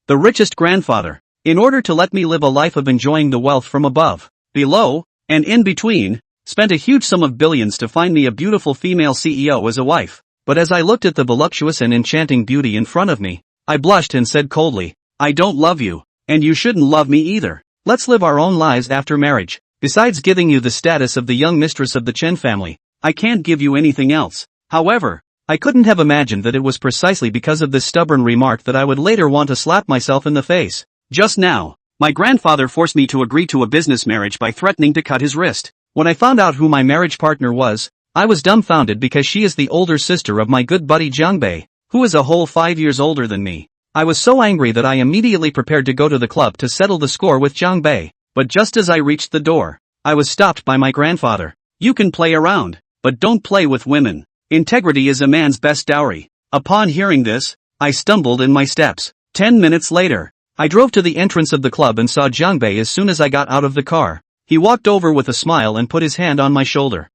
the richest grandfather, in order to let me live a life of enjoying the wealth from above, below, and in between, spent a huge sum of billions to find me a beautiful female CEO as a wife. But as I looked at the voluptuous and enchanting beauty in front of me, I blushed and said coldly, I don't love you, and you shouldn't love me either. Let's live our own lives after marriage. Besides giving you the status of the young mistress of the Chen family, I can't give you anything else. However, I couldn't have imagined that it was precisely because of this stubborn remark that I would later want to slap myself in the face. Just now, my grandfather forced me to agree to a business marriage by threatening to cut his wrist. When I found out who my marriage partner was, I was dumbfounded because she is the older sister of my good buddy Jiang Bei, who is a whole 5 years older than me. I was so angry that I immediately prepared to go to the club to settle the score with Jiang Bei, but just as I reached the door, I was stopped by my grandfather. You can play around, but don't play with women. Integrity is a man's best dowry. Upon hearing this, I stumbled in my steps. 10 minutes later, I drove to the entrance of the club and saw Jiang Bei as soon as I got out of the car. He walked over with a smile and put his hand on my shoulder.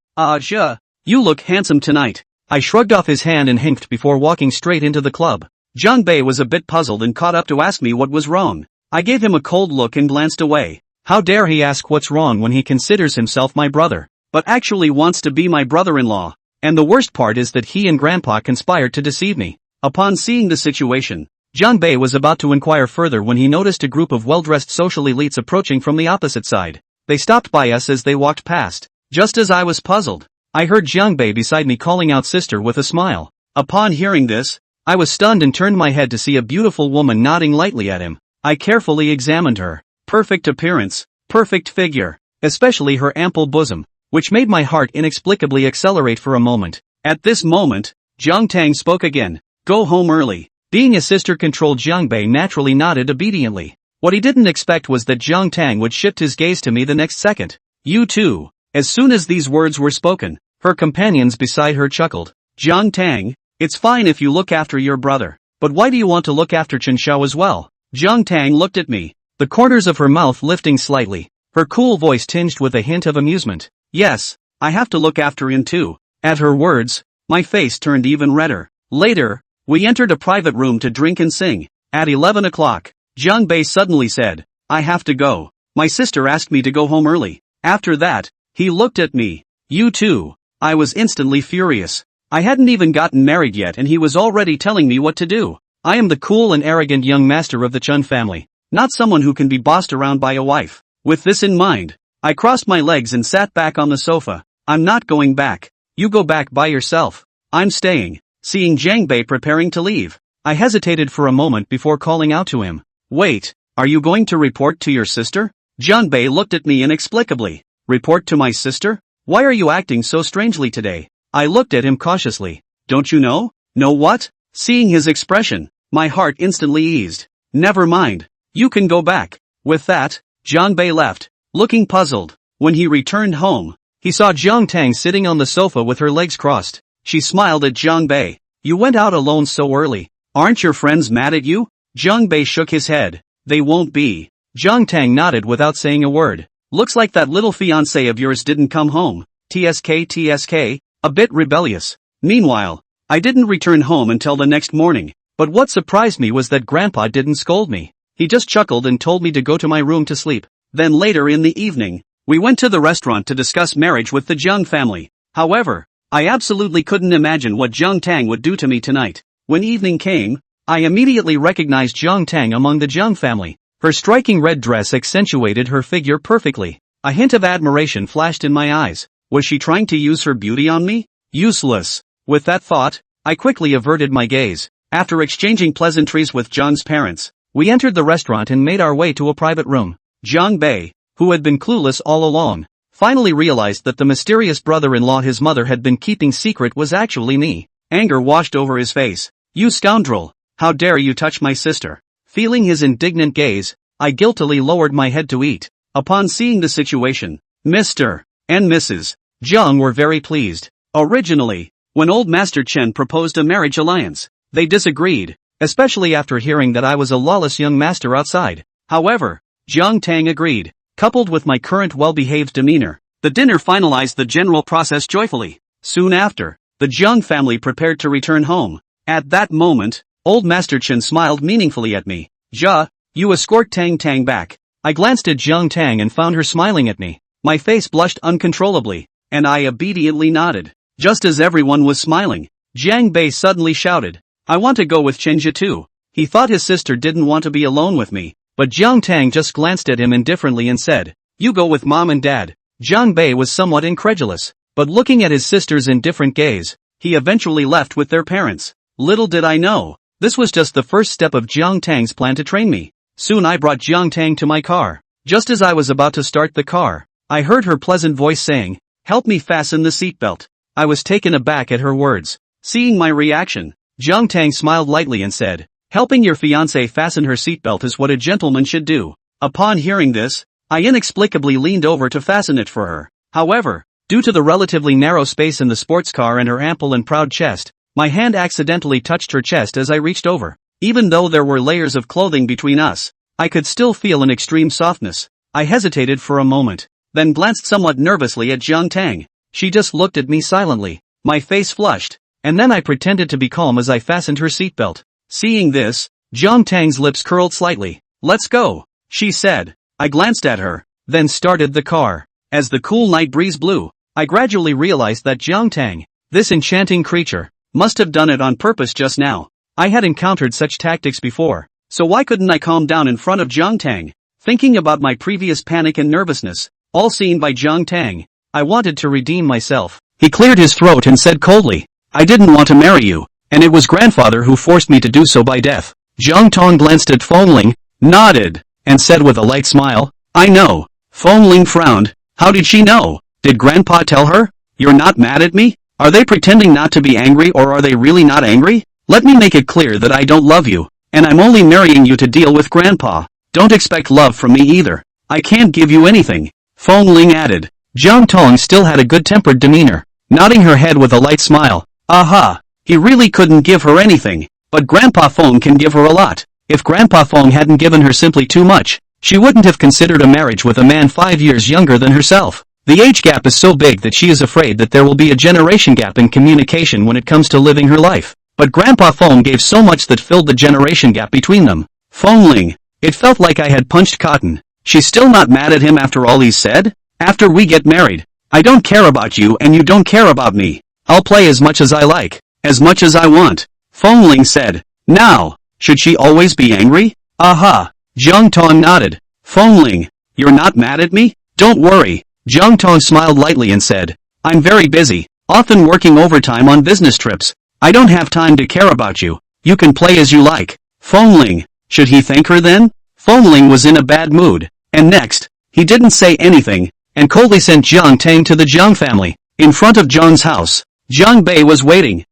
You look handsome tonight. I shrugged off his hand and hinked before walking straight into the club. Jiang Bei was a bit puzzled and caught up to ask me what was wrong. I gave him a cold look and glanced away. How dare he ask what's wrong when he considers himself my brother, but actually wants to be my brother-in-law. And the worst part is that he and Grandpa conspired to deceive me. Upon seeing the situation, Jiang Bei was about to inquire further when he noticed a group of well-dressed social elites approaching from the opposite side. They stopped by us as they walked past. Just as I was puzzled, I heard Jiang Bei beside me calling out sister with a smile. Upon hearing this, I was stunned and turned my head to see a beautiful woman nodding lightly at him. I carefully examined her. Perfect appearance, perfect figure, especially her ample bosom, which made my heart inexplicably accelerate for a moment. At this moment, Jiang Tang spoke again. Go home early. Being a sister-controlled Jiang Bei naturally nodded obediently. What he didn't expect was that Jiang Tang would shift his gaze to me the next second. You too. As soon as these words were spoken, her companions beside her chuckled. Jiang Tang, it's fine if you look after your brother, but why do you want to look after Chen Xiao as well? Jiang Tang looked at me, the corners of her mouth lifting slightly, her cool voice tinged with a hint of amusement. Yes, I have to look after him too. At her words, my face turned even redder. Later, we entered a private room to drink and sing. At 11 o'clock, Jiang Bei suddenly said, I have to go. My sister asked me to go home early. After that, he looked at me. You too. I was instantly furious. I hadn't even gotten married yet and he was already telling me what to do. I am the cool and arrogant young master of the Chen family, not someone who can be bossed around by a wife. With this in mind, I crossed my legs and sat back on the sofa. I'm not going back. You go back by yourself. I'm staying. Seeing Jiang Bei preparing to leave, I hesitated for a moment before calling out to him. Wait, are you going to report to your sister? Jiang Bei looked at me inexplicably. Report to my sister? Why are you acting so strangely today? I looked at him cautiously. Don't you know? Know what? Seeing his expression, my heart instantly eased. Never mind. You can go back. With that, Jiang Bei left, looking puzzled. When he returned home, he saw Jiang Tang sitting on the sofa with her legs crossed. She smiled at Jiang Bei. You went out alone so early. Aren't your friends mad at you? Jiang Bei shook his head. They won't be. Jiang Tang nodded without saying a word. Looks like that little fiancé of yours didn't come home. TSK, a bit rebellious. Meanwhile, I didn't return home until the next morning. But what surprised me was that Grandpa didn't scold me. He just chuckled and told me to go to my room to sleep. Then later in the evening, we went to the restaurant to discuss marriage with the Jiang family. However, I absolutely couldn't imagine what Jiang Tang would do to me tonight. When evening came, I immediately recognized Jiang Tang among the Jiang family. Her striking red dress accentuated her figure perfectly. A hint of admiration flashed in my eyes. Was she trying to use her beauty on me? Useless. With that thought, I quickly averted my gaze. After exchanging pleasantries with Jiang's parents, we entered the restaurant and made our way to a private room. Jiang Bei, who had been clueless all along, finally realized that the mysterious brother-in-law his mother had been keeping secret was actually me. Anger washed over his face. You scoundrel! How dare you touch my sister? Feeling his indignant gaze, I guiltily lowered my head to eat. Upon seeing the situation, Mr. and Mrs. Jiang were very pleased. Originally, when old Master Chen proposed a marriage alliance, they disagreed, especially after hearing that I was a lawless young master outside. However, Jiang Tang agreed. Coupled with my current well-behaved demeanor, the dinner finalized the general process joyfully. Soon after, the Jiang family prepared to return home. At that moment, old Master Chen smiled meaningfully at me. You escort Tang Tang back. I glanced at Jiang Tang and found her smiling at me. My face blushed uncontrollably, and I obediently nodded. Just as everyone was smiling, Jiang Bei suddenly shouted, I want to go with Chenjia too. He thought his sister didn't want to be alone with me, but Jiang Tang just glanced at him indifferently and said, you go with mom and dad. Jiang Bei was somewhat incredulous, but looking at his sister's indifferent gaze, he eventually left with their parents. Little did I know, this was just the first step of Jiang Tang's plan to train me. Soon I brought Jiang Tang to my car. Just as I was about to start the car, I heard her pleasant voice saying, help me fasten the seatbelt. I was taken aback at her words. Seeing my reaction, Jiang Tang smiled lightly and said, helping your fiancée fasten her seatbelt is what a gentleman should do. Upon hearing this, I inexplicably leaned over to fasten it for her. However, due to the relatively narrow space in the sports car and her ample and proud chest, my hand accidentally touched her chest as I reached over. Even though there were layers of clothing between us, I could still feel an extreme softness. I hesitated for a moment, then glanced somewhat nervously at Jiang Tang. She just looked at me silently. My face flushed, and then I pretended to be calm as I fastened her seatbelt. Seeing this, Jiang Tang's lips curled slightly. Let's go, she said. I glanced at her, then started the car. As the cool night breeze blew, I gradually realized that Jiang Tang, this enchanting creature, must have done it on purpose just now. I had encountered such tactics before, so why couldn't I calm down in front of Jiang Tang? Thinking about my previous panic and nervousness, all seen by Jiang Tang, I wanted to redeem myself. He cleared his throat and said coldly, I didn't want to marry you, and it was grandfather who forced me to do so by death. Jiang Tang glanced at Fengling, nodded, and said with a light smile, I know. Fengling frowned. How did she know? Did grandpa tell her? You're not mad at me? Are they pretending not to be angry or are they really not angry? Let me make it clear that I don't love you, and I'm only marrying you to deal with grandpa. Don't expect love from me either. I can't give you anything. Fengling added. Jiang Tang still had a good-tempered demeanor, nodding her head with a light smile. Aha! He really couldn't give her anything, but Grandpa Feng can give her a lot. If Grandpa Feng hadn't given her simply too much, she wouldn't have considered a marriage with a man 5 years younger than herself. The age gap is so big that she is afraid that there will be a generation gap in communication when it comes to living her life. But Grandpa Feng gave so much that filled the generation gap between them. Fengling. It felt like I had punched cotton. She's still not mad at him after all he's said? After we get married, I don't care about you and you don't care about me. I'll play as much as I like, as much as I want. Fengling said. Now, should she always be angry? Aha. Jiang Tang nodded. Fengling, you're not mad at me? Don't worry. Jiang Tang smiled lightly and said, I'm very busy, often working overtime on business trips. I don't have time to care about you. You can play as you like. Fengling, should he thank her then? Fengling was in a bad mood, and next, he didn't say anything, and coldly sent Jiang Tang to the Jiang family. In front of Jiang's house, Jiang Bei was waiting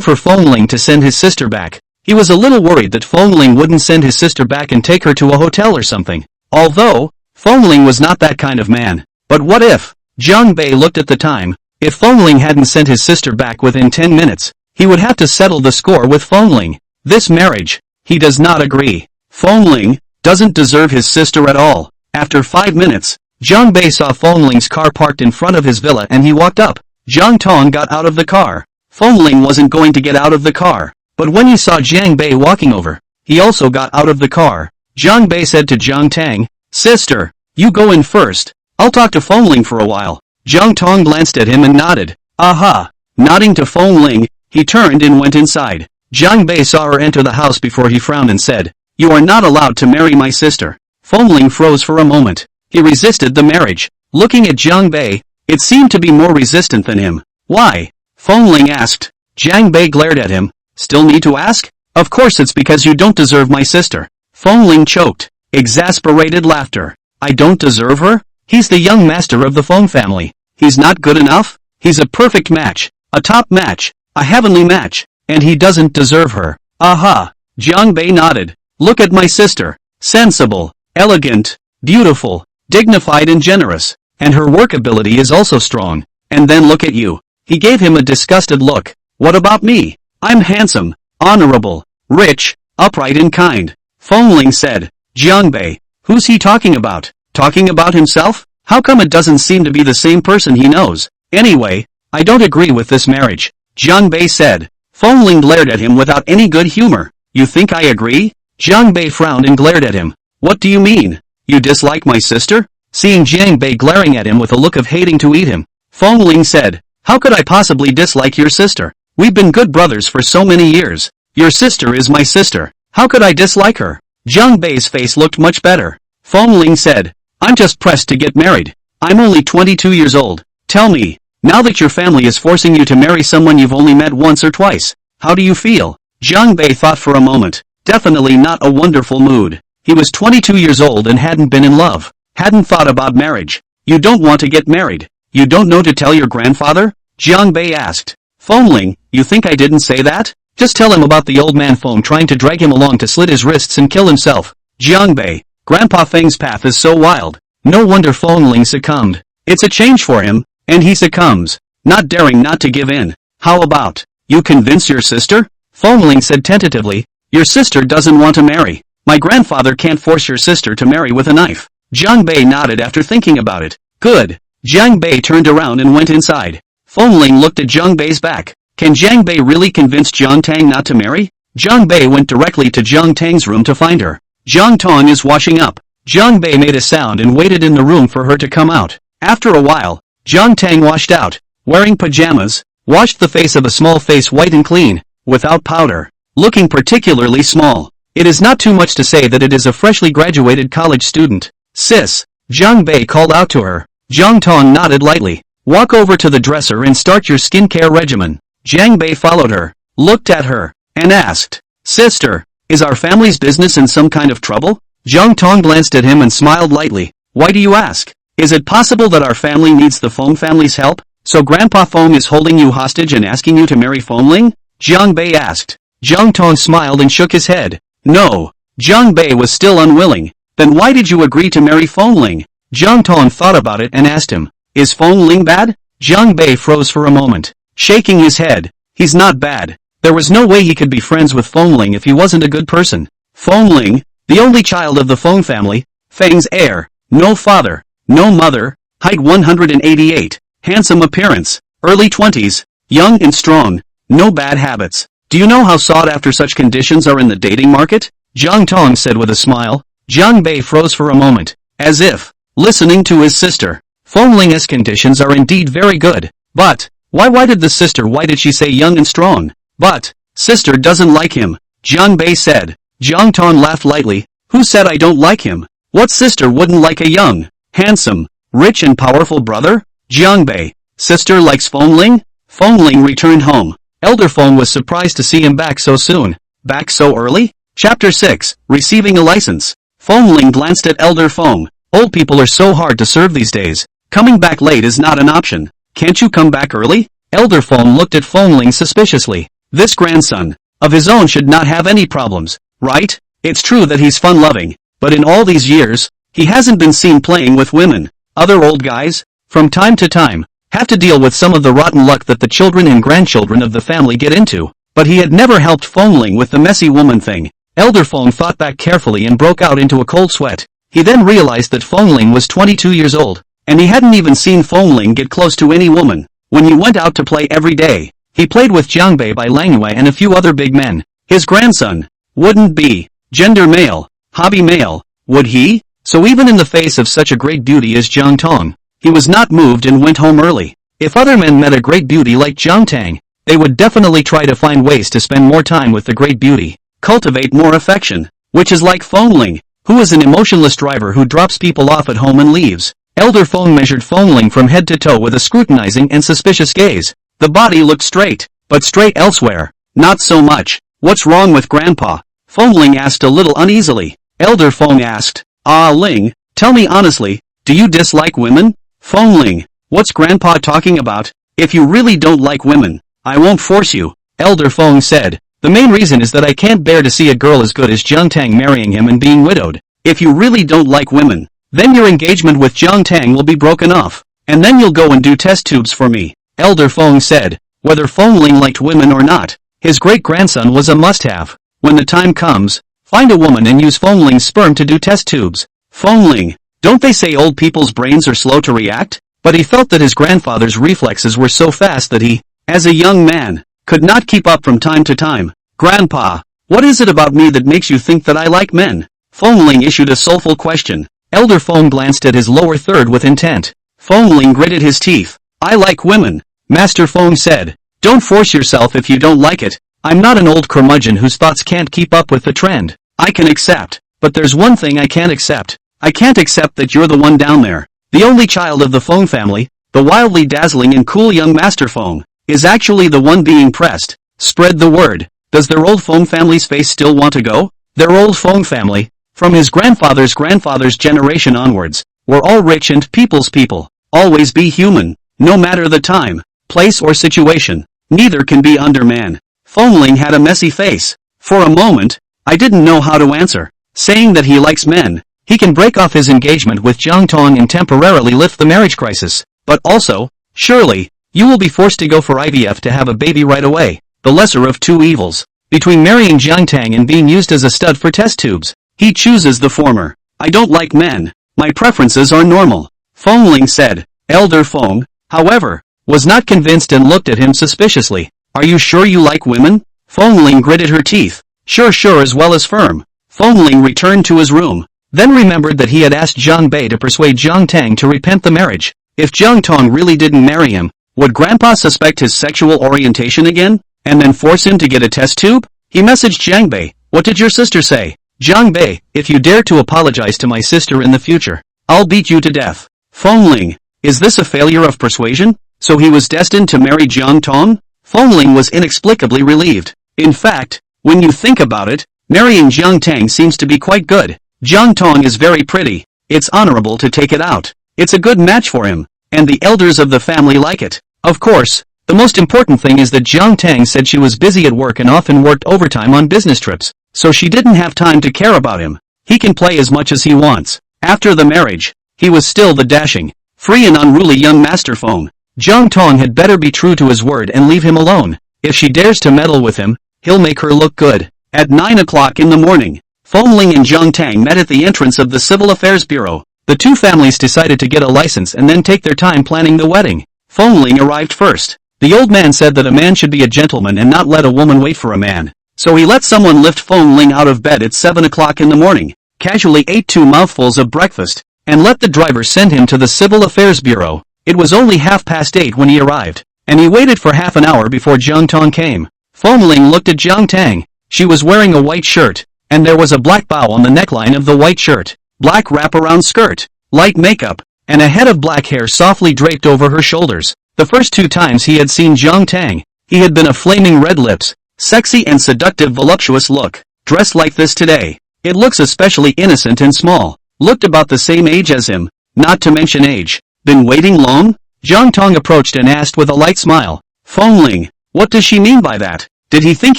for Fengling to send his sister back. He was a little worried that Fengling wouldn't send his sister back and take her to a hotel or something. Although, Fengling was not that kind of man. But what if? Jiang Bei looked at the time. If Fengling hadn't sent his sister back within 10 minutes, he would have to settle the score with Fengling. This marriage, he does not agree. Fengling doesn't deserve his sister at all. After 5 minutes, Jiang Bei saw Fengling's car parked in front of his villa and he walked up. Jiang Tang got out of the car. Fengling wasn't going to get out of the car. But when he saw Jiang Bei walking over, he also got out of the car. Jiang Bei said to Jiang Tang, Sister, you go in first. I'll talk to Fengling for a while. Jiang Tang glanced at him and nodded. Aha! Nodding to Fengling, he turned and went inside. Jiang Bei saw her enter the house before he frowned and said, You are not allowed to marry my sister. Fengling froze for a moment. He resisted the marriage. Looking at Jiang Bei, it seemed to be more resistant than him. Why? Fengling asked. Jiang Bei glared at him. Still need to ask? Of course it's because you don't deserve my sister. Fengling choked. Exasperated laughter. I don't deserve her? He's the young master of the Feng family. He's not good enough? He's a perfect match. A top match. A heavenly match. And he doesn't deserve her. Aha. Jiang Bei nodded. Look at my sister. Sensible. Elegant. Beautiful. Dignified and generous. And her work ability is also strong. And then look at you. He gave him a disgusted look. What about me? I'm handsome, honorable, rich, upright and kind. Fengling said. Jiang Bei, who's he talking about? Talking about himself? How come it doesn't seem to be the same person he knows? Anyway, I don't agree with this marriage. Jiang Bei said. Fengling glared at him without any good humor. You think I agree? Jiang Bei frowned and glared at him. What do you mean? You dislike my sister? Seeing Jiang Bei glaring at him with a look of hating to eat him, Fengling said, how could I possibly dislike your sister? We've been good brothers for so many years. Your sister is my sister. How could I dislike her? Jiang Bei's face looked much better. Fengling said, I'm just pressed to get married. I'm only 22 years old. Tell me, now that your family is forcing you to marry someone you've only met once or twice, how do you feel? Jiang Bei thought for a moment. Definitely not a wonderful mood. He was 22 years old and hadn't been in love. Hadn't thought about marriage. You don't want to get married. You don't know to tell your grandfather? Jiang Bei asked. Fengling, you think I didn't say that? Just tell him about the old man Feng trying to drag him along to slit his wrists and kill himself. Jiang Bei, Grandpa Feng's path is so wild. No wonder Fengling succumbed. It's a change for him, and he succumbs, not daring not to give in. How about, you convince your sister? Fengling said tentatively, your sister doesn't want to marry. My grandfather can't force your sister to marry with a knife. Jiang Bei nodded after thinking about it. Good. Jiang Bei turned around and went inside. Fengling looked at Jiang Bei's back. Can Jiang Bei really convince Jiang Tang not to marry? Jiang Bei went directly to Jiang Tang's room to find her. Jiang Tang is washing up. Jiang Bei made a sound and waited in the room for her to come out. After a while, Jiang Tang washed out, wearing pajamas, washed the face of a small face white and clean, without powder, looking particularly small. It is not too much to say that it is a freshly graduated college student. Sis, Jiang Bei called out to her. Jiang Tang nodded lightly. Walk over to the dresser and start your skincare regimen. Jiang Bei followed her, looked at her, and asked, Sister, is our family's business in some kind of trouble? Jiang Tang glanced at him and smiled lightly. Why do you ask? Is it possible that our family needs the Feng family's help? So Grandpa Feng is holding you hostage and asking you to marry Fengling? Jiang Bei asked. Jiang Tang smiled and shook his head. No. Jiang Bei was still unwilling. Then why did you agree to marry Fengling? Jiang Tang thought about it and asked him, is Fengling bad? Jiang Bei froze for a moment, shaking his head. He's not bad. There was no way he could be friends with Fengling if he wasn't a good person. Fengling, the only child of the Feng family, Feng's heir, no father, no mother, height 188, handsome appearance, early 20s, young and strong, no bad habits. Do you know how sought after such conditions are in the dating market? Jiang Tang said with a smile. Jiang Bei froze for a moment, as if listening to his sister. Fengling's conditions are indeed very good. But, why did the sister why did she say young and strong? But, sister doesn't like him, Jiang Bei said. Jiang Tang laughed lightly. Who said I don't like him? What sister wouldn't like a young, handsome, rich and powerful brother? Jiang Bei, sister likes Fengling? Fengling returned home. Elder Feng was surprised to see him back so soon. Back so early? Chapter 6, Receiving a License. Fengling glanced at Elder Feng. Old people are so hard to serve these days. Coming back late is not an option. Can't you come back early? Elder Feng looked at Fengling suspiciously. This grandson of his own should not have any problems, right? It's true that he's fun-loving, but in all these years, he hasn't been seen playing with women. Other old guys, from time to time, have to deal with some of the rotten luck that the children and grandchildren of the family get into. But he had never helped Fengling with the messy woman thing. Elder Feng thought back carefully and broke out into a cold sweat. He then realized that Fengling was 22 years old, and he hadn't even seen Fengling get close to any woman. When he went out to play every day, he played with Jiang Bei by Langyue and a few other big men. His grandson wouldn't be gender male, hobby male, would he? So even in the face of such a great beauty as Jiang Tang, he was not moved and went home early. If other men met a great beauty like Jiang Tang, they would definitely try to find ways to spend more time with the great beauty, cultivate more affection, which is like Fengling, who is an emotionless driver who drops people off at home and leaves. Elder Feng measured Fengling from head to toe with a scrutinizing and suspicious gaze. The body looked straight, but straight elsewhere. Not so much. What's wrong with Grandpa? Fengling asked a little uneasily. Elder Feng asked, Ah Ling, tell me honestly, do you dislike women? Fengling, what's Grandpa talking about? If you really don't like women, I won't force you, Elder Feng said. The main reason is that I can't bear to see a girl as good as Jiang Tang marrying him and being widowed. If you really don't like women, then your engagement with Jiang Tang will be broken off, and then you'll go and do test tubes for me, Elder Feng said. Whether Fengling liked women or not, his great-grandson was a must-have. When the time comes, find a woman and use Fengling's sperm to do test tubes. Fengling, don't they say old people's brains are slow to react? But he felt that his grandfather's reflexes were so fast that he, as a young man, could not keep up from time to time. Grandpa, What is it about me that makes you think that I like men? Feng Ling issued a soulful question. Elder Feng glanced at his lower third with intent. Feng Ling gritted his teeth. I like women. Master Feng said. Don't force yourself if you don't like it. I'm not an old curmudgeon whose thoughts can't keep up with the trend. I can accept. But there's one thing I can't accept. I can't accept that you're the one down there. The only child of the Feng family, the wildly dazzling and cool young Master Feng, is actually the one being pressed. Spread the word. Does their old Feng family's face still want to go? Their old Feng family, from his grandfather's generation onwards, were all rich and people's people. Always be human, no matter the time, place or situation. Neither can be underman. Feng Ling had a messy face. For a moment, I didn't know how to answer. Saying that he likes men, he can break off his engagement with Jiang Tang and temporarily lift the marriage crisis. But also, surely, you will be forced to go for IVF to have a baby right away. The lesser of two evils. Between marrying Jiang Tang and being used as a stud for test tubes, he chooses the former. I don't like men. My preferences are normal. Feng Ling said. Elder Feng, however, was not convinced and looked at him suspiciously. Are you sure you like women? Feng Ling gritted her teeth. Sure as well as firm. Feng Ling returned to his room, then remembered that he had asked Jiang Bei to persuade Jiang Tang to repent the marriage. If Jiang Tang really didn't marry him, would Grandpa suspect his sexual orientation again, and then force him to get a test tube? He messaged Jiang Bei. What did your sister say? Jiang Bei, if you dare to apologize to my sister in the future, I'll beat you to death. Feng Ling, is this a failure of persuasion? So he was destined to marry Jiang Tang? Feng Ling was inexplicably relieved. In fact, when you think about it, marrying Jiang Tang seems to be quite good. Jiang Tang is very pretty. It's honorable to take it out. It's a good match for him, and the elders of the family like it. Of course, the most important thing is that Jiang Tang said she was busy at work and often worked overtime on business trips, so she didn't have time to care about him. He can play as much as he wants. After the marriage, he was still the dashing, free and unruly young Master Feng. Jiang Tang had better be true to his word and leave him alone. If she dares to meddle with him, he'll make her look good. At 9 o'clock in the morning, Feng Ling and Jiang Tang met at the entrance of the Civil Affairs Bureau. The two families decided to get a license and then take their time planning the wedding. Feng Ling arrived first. The old man said that a man should be a gentleman and not let a woman wait for a man. So he let someone lift Feng Ling out of bed at 7 o'clock in the morning, casually ate 2 mouthfuls of breakfast, and let the driver send him to the Civil Affairs Bureau. It was only 8:30 when he arrived, and he waited for half an hour before Jiang Tang came. Feng Ling looked at Jiang Tang. She was wearing a white shirt, and there was a black bow on the neckline of the white shirt, black wraparound skirt, light makeup, and a head of black hair softly draped over her shoulders. The first 2 times he had seen Jiang Tang, he had been a flaming red lips, sexy and seductive voluptuous look. Dressed like this today, it looks especially innocent and small. Looked about the same age as him, not to mention age. Been waiting long? Jiang Tang approached and asked with a light smile. Feng Ling, what does she mean by that? Did he think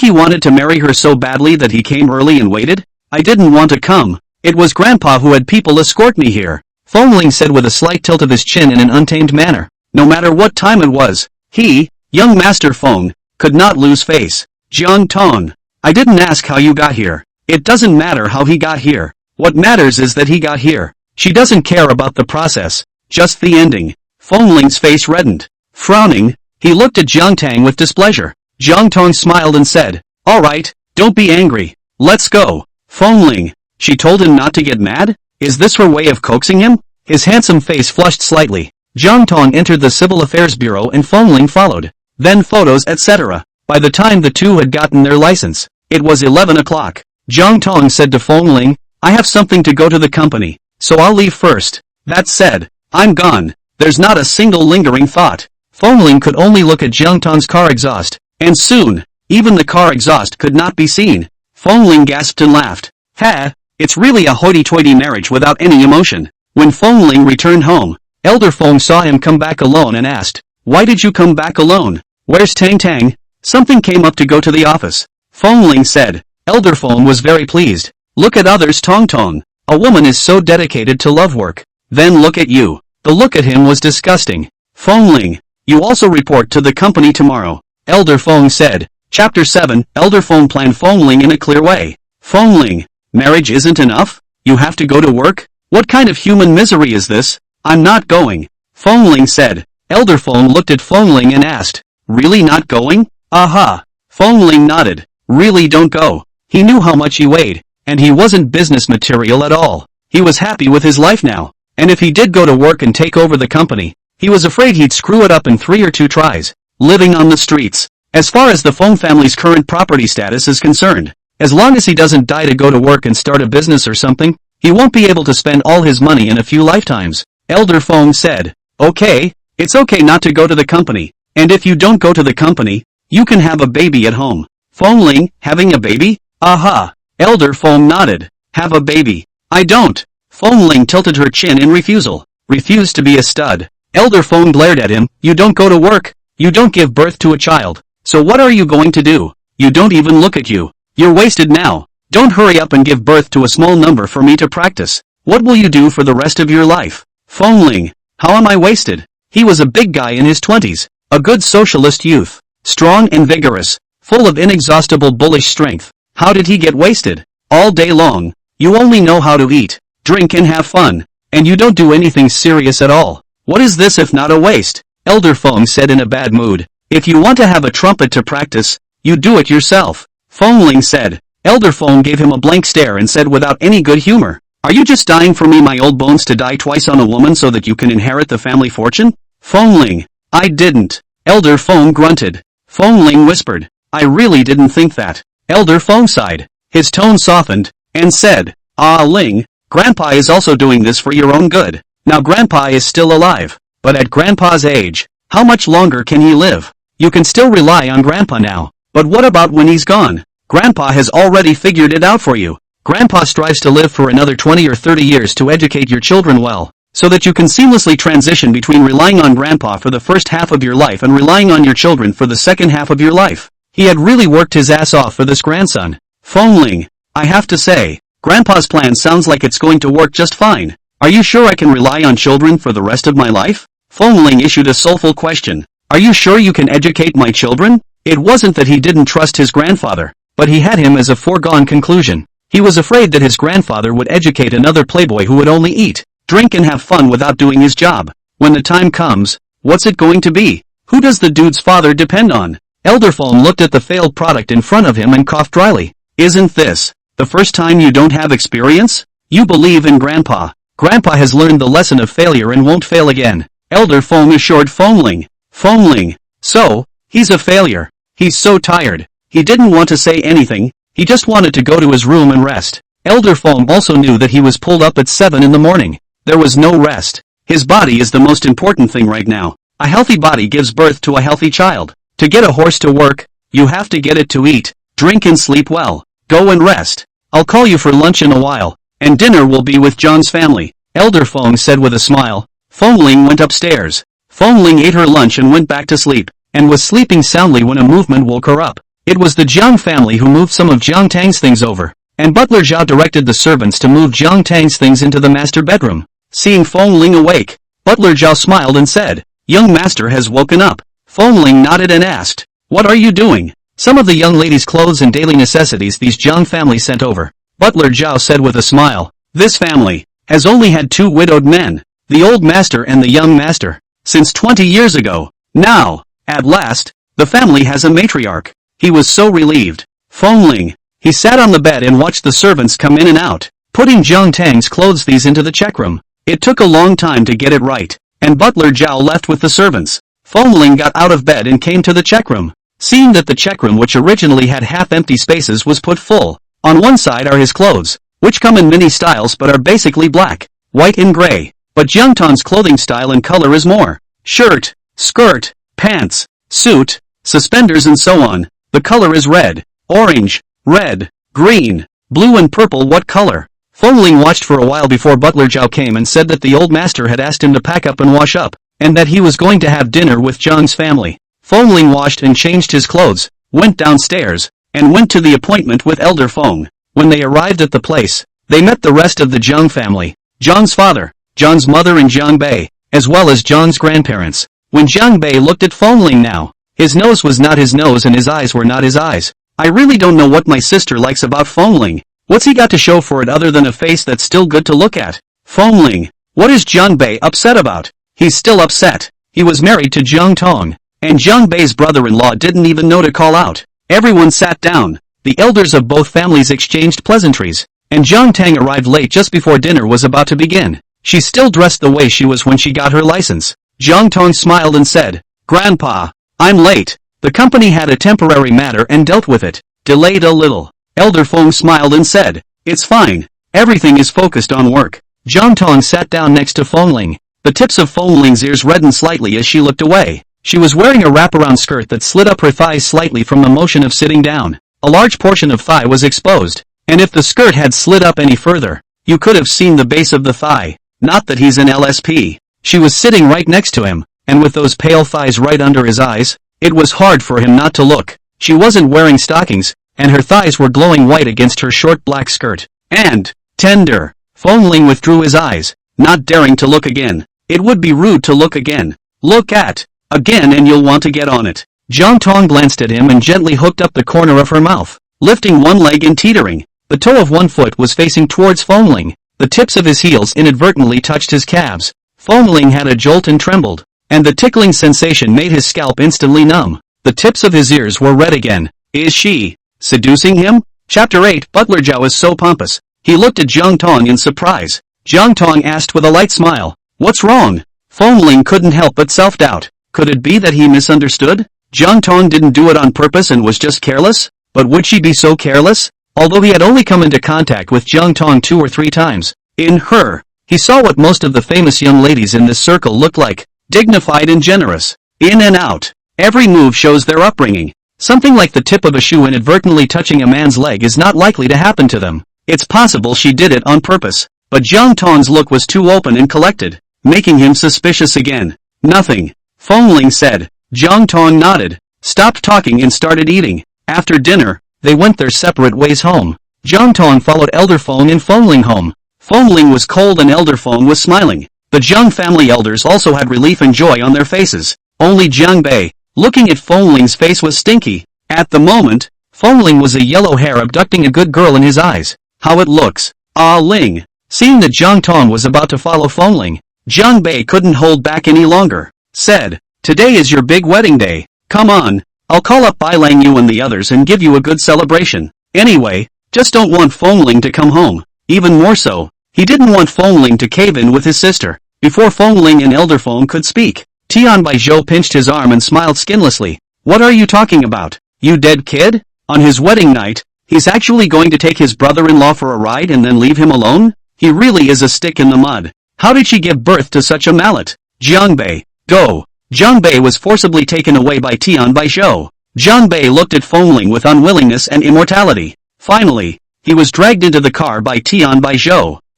he wanted to marry her so badly that he came early and waited? I didn't want to come. It was Grandpa who had people escort me here. Feng Ling said with a slight tilt of his chin in an untamed manner. No matter what time it was, he, young Master Feng, could not lose face. Jiang Tang, I didn't ask how you got here. It doesn't matter how he got here. What matters is that he got here. She doesn't care about the process, just the ending. Feng Ling's face reddened. Frowning, he looked at Jiang Tang with displeasure. Jiang Tang smiled and said, all right, don't be angry. Let's go. Feng Ling, she told him not to get mad? Is this her way of coaxing him? His handsome face flushed slightly. Jiang Tang entered the Civil Affairs Bureau and Feng Ling followed. Then photos etc. By the time the two had gotten their license, it was 11 o'clock. Jiang Tang said to Feng Ling, I have something to go to the company, so I'll leave first. That said, I'm gone. There's not a single lingering thought. Feng Ling could only look at Jiang Tang's car exhaust, and soon, even the car exhaust could not be seen. Feng Ling gasped and laughed. Ha! It's really a hoity-toity marriage without any emotion. When Feng Ling returned home, Elder Feng saw him come back alone and asked, why did you come back alone? Where's Tang Tang? Something came up to go to the office. Feng Ling said. Elder Feng was very pleased. Look at others Tong Tong. A woman is so dedicated to love work. Then look at you. The look at him was disgusting. Feng Ling, you also report to the company tomorrow. Elder Feng said. Chapter 7, Elder Feng planned Feng Ling in a clear way. Feng Ling, marriage isn't enough? You have to go to work? What kind of human misery is this? I'm not going. Feng Ling said. Elder Feng looked at Feng Ling and asked, really not going? Aha. Feng Ling nodded. Really don't go. He knew how much he weighed, and he wasn't business material at all. He was happy with his life now, and if he did go to work and take over the company, he was afraid he'd screw it up in 3 or 2 tries, living on the streets. As far as the Fong family's current property status is concerned, as long as he doesn't die to go to work and start a business or something, he won't be able to spend all his money in a few lifetimes. Elder Fong said, "Okay, it's okay not to go to the company, and if you don't go to the company, you can have a baby at home." Fong Ling, having a baby? Aha! Elder Fong nodded. Have a baby. I don't. Fong Ling tilted her chin in refusal. Refused to be a stud. Elder Fong glared at him. You don't go to work. You don't give birth to a child. So what are you going to do? You don't even look at you. You're wasted now. Don't hurry up and give birth to a small number for me to practice. What will you do for the rest of your life? Fong Ling. How am I wasted? He was a big guy in his 20s. A good socialist youth. Strong and vigorous. Full of inexhaustible bullish strength. How did he get wasted? All day long. You only know how to eat, drink and have fun. And you don't do anything serious at all. What is this if not a waste? Elder Fong said in a bad mood. If you want to have a trumpet to practice, you do it yourself. Fong Ling said. Elder Fong gave him a blank stare and said without any good humor. Are you just dying for me my old bones to die twice on a woman so that you can inherit the family fortune? Fong Ling. I didn't. Elder Fong grunted. Fong Ling whispered. I really didn't think that. Elder Fong sighed. His tone softened, and said, Ah Ling, Grandpa is also doing this for your own good. Now Grandpa is still alive, but at Grandpa's age, how much longer can he live? You can still rely on Grandpa now, but what about when he's gone? Grandpa has already figured it out for you. Grandpa strives to live for another 20 or 30 years to educate your children well, so that you can seamlessly transition between relying on Grandpa for the first half of your life and relying on your children for the second half of your life. He had really worked his ass off for this grandson. Fong Ling, I have to say, Grandpa's plan sounds like it's going to work just fine. Are you sure I can rely on children for the rest of my life? Fong Ling issued a soulful question. Are you sure you can educate my children? It wasn't that he didn't trust his grandfather, but he had him as a foregone conclusion. He was afraid that his grandfather would educate another playboy who would only eat, drink and have fun without doing his job. When the time comes, what's it going to be? Who does the dude's father depend on? Elder Fong looked at the failed product in front of him and coughed dryly. Isn't this the first time you don't have experience? You believe in Grandpa. Grandpa has learned the lesson of failure and won't fail again. Elder Fong assured Fong Ling. Fong Ling. So, he's a failure. He's so tired. He didn't want to say anything. He just wanted to go to his room and rest. Elder Fong also knew that he was pulled up at 7 in the morning. There was no rest. His body is the most important thing right now. A healthy body gives birth to a healthy child. To get a horse to work, you have to get it to eat, drink and sleep well. Go and rest. I'll call you for lunch in a while, and dinner will be with John's family, Elder Fong said with a smile. Fong Ling went upstairs. Fong Ling ate her lunch and went back to sleep, and was sleeping soundly when a movement woke her up. It was the Jiang family who moved some of Jiang Tang's things over, and Butler Zhao directed the servants to move Jiang Tang's things into the master bedroom. Seeing Fong Ling awake, Butler Zhao smiled and said, Young master has woken up. Fong Ling nodded and asked, What are you doing? Some of the young lady's clothes and daily necessities these Jiang family sent over. Butler Zhao said with a smile, This family has only had 2 widowed men, the old master and the young master, since 20 years ago. Now, at last, the family has a matriarch. He was so relieved. Fong Ling. He sat on the bed and watched the servants come in and out, putting Jiang Tang's clothes these into the check room. It took a long time to get it right, and Butler Zhao left with the servants. Fong Ling got out of bed and came to the check room. Seeing that the check room which originally had half-empty spaces was put full. On one side are his clothes, which come in many styles but are basically black, white and gray. But Jiang Tang's clothing style and color is more. Shirt, skirt, pants, suit, suspenders and so on. The color is red, orange, red, green, blue and purple. What color? Fong Ling watched for a while before Butler Zhao came and said that the old master had asked him to pack up and wash up, and that he was going to have dinner with Jiang's family. Fong Ling washed and changed his clothes, went downstairs, and went to the appointment with Elder Fong. When they arrived at the place, they met the rest of the Jiang family, Jiang's father, Jiang's mother and Jiang Bei, as well as Jiang's grandparents. When Jiang Bei looked at Fong Ling now, his nose was not his nose and his eyes were not his eyes. I really don't know what my sister likes about Fong Ling. What's he got to show for it other than a face that's still good to look at? Fong Ling. What is Jiang Bei upset about? He's still upset. He was married to Jiang Tang, and Jiang Bei's brother-in-law didn't even know to call out. Everyone sat down. the elders of both families exchanged pleasantries, and Jiang Tang arrived late just before dinner was about to begin. She still dressed the way she was when she got her license. Jiang Tang smiled and said, "Grandpa, I'm late. The company had a temporary matter and dealt with it. Delayed a little." Elder Feng smiled and said, "It's fine. Everything is focused on work." Jiang Tang sat down next to Fengling. The tips of Fengling's ears reddened slightly as she looked away. She was wearing a wraparound skirt that slid up her thighs slightly from the motion of sitting down. A large portion of thigh was exposed, and if the skirt had slid up any further, you could have seen the base of the thigh. Not that he's an LSP. She was sitting right next to him, and with those pale thighs right under his eyes, it was hard for him not to look. She wasn't wearing stockings, and her thighs were glowing white against her short black skirt. And, tender. Fengling withdrew his eyes, not daring to look again. It would be rude to look again. Look at, again and you'll want to get on it. Jiang Tang glanced at him and gently hooked up the corner of her mouth, lifting one leg and teetering. The toe of one foot was facing towards Fengling. The tips of his heels inadvertently touched his calves. Fengling had a jolt and trembled, and the tickling sensation made his scalp instantly numb. The tips of his ears were red again. Is she seducing him? Chapter 8. Butler Zhao is so pompous. He looked at Jiang Tang in surprise. Jiang Tang asked with a light smile, "What's wrong?" Fengling couldn't help but self-doubt. Could it be that he misunderstood? Jiang Tang didn't do it on purpose and was just careless? But would she be so careless? Although he had only come into contact with Jiang Tang 2 or 3 times, in her, he saw what most of the famous young ladies in this circle looked like, dignified and generous. In and out. Every move shows their upbringing. Something like the tip of a shoe inadvertently touching a man's leg is not likely to happen to them. It's possible she did it on purpose, but Jiang Tang's look was too open and collected, making him suspicious again. Nothing. Fengling said. Jiang Tang nodded, stopped talking and started eating. After dinner, they went their separate ways home. Jiang Tang followed Elder Feng and Fengling home. Fengling was cold and Elder Feng was smiling. The Jiang family elders also had relief and joy on their faces. Only Jiang Bei, looking at Fengling's face, was stinky. At the moment, Fengling was a yellow hair abducting a good girl in his eyes. How it looks. Ah Ling. Seeing that Jiang Tang was about to follow Fengling, Jiang Bei couldn't hold back any longer. Said, "Today is your big wedding day. Come on. I'll call up Bai Lang you and the others and give you a good celebration. Anyway, just don't want Fengling to come home." Even more so, he didn't want Fengling to cave in with his sister. Before Fengling and Elder Feng could speak, Jiang Bei pinched his arm and smiled skinlessly. "What are you talking about, you dead kid? On his wedding night, he's actually going to take his brother-in-law for a ride and then leave him alone? He really is a stick in the mud. How did she give birth to such a mallet?" Jiang Bei, go. Jiang Bei was forcibly taken away by Jiang Bei. Jiang Bei looked at Fengling with unwillingness and immortality. Finally, he was dragged into the car by Jiang Bei.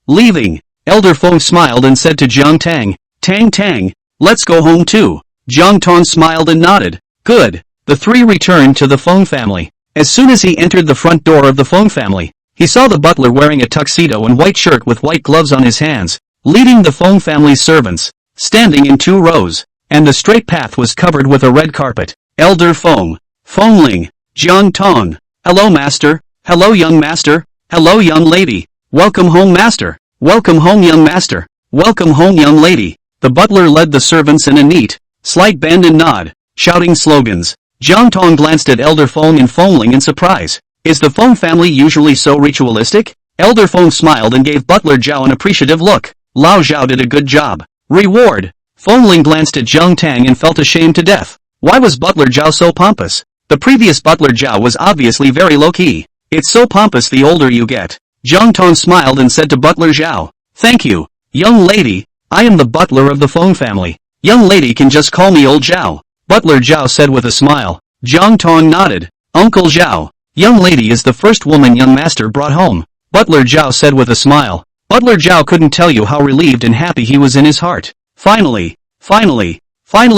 Leaving, Elder Feng smiled and said to Jiang Tang, Tang, let's go home too." Jiang Tang smiled and nodded. Good. The three returned to the Feng family. As soon as he entered the front door of the Feng family, he saw the butler wearing a tuxedo and white shirt with white gloves on his hands, leading the Feng family's servants, standing in 2 rows, and the straight path was covered with a red carpet. Elder Feng, Fengling, Jiang Tang. "Hello master, hello young master, hello young lady, welcome home master, welcome home young master, welcome home young lady." The butler led the servants in a neat, slight bend and nod, shouting slogans. Jiang Tang glanced at Elder Feng and Fengling in surprise. Is the Feng family usually so ritualistic? Elder Feng smiled and gave Butler Zhao an appreciative look. Lao Zhao did a good job. Reward. Fengling glanced at Jiang Tang and felt ashamed to death. Why was Butler Zhao so pompous? The previous Butler Zhao was obviously very low-key. It's so pompous the older you get. Jiang Tang smiled and said to Butler Zhao, "Thank you, young lady. I am the butler of the Feng family. Young lady can just call me Old Zhao." Butler Zhao said with a smile. Jiang Tang nodded. "Uncle Zhao. Young lady is the first woman young master brought home." Butler Zhao said with a smile. Butler Zhao couldn't tell you how relieved and happy he was in his heart. Finally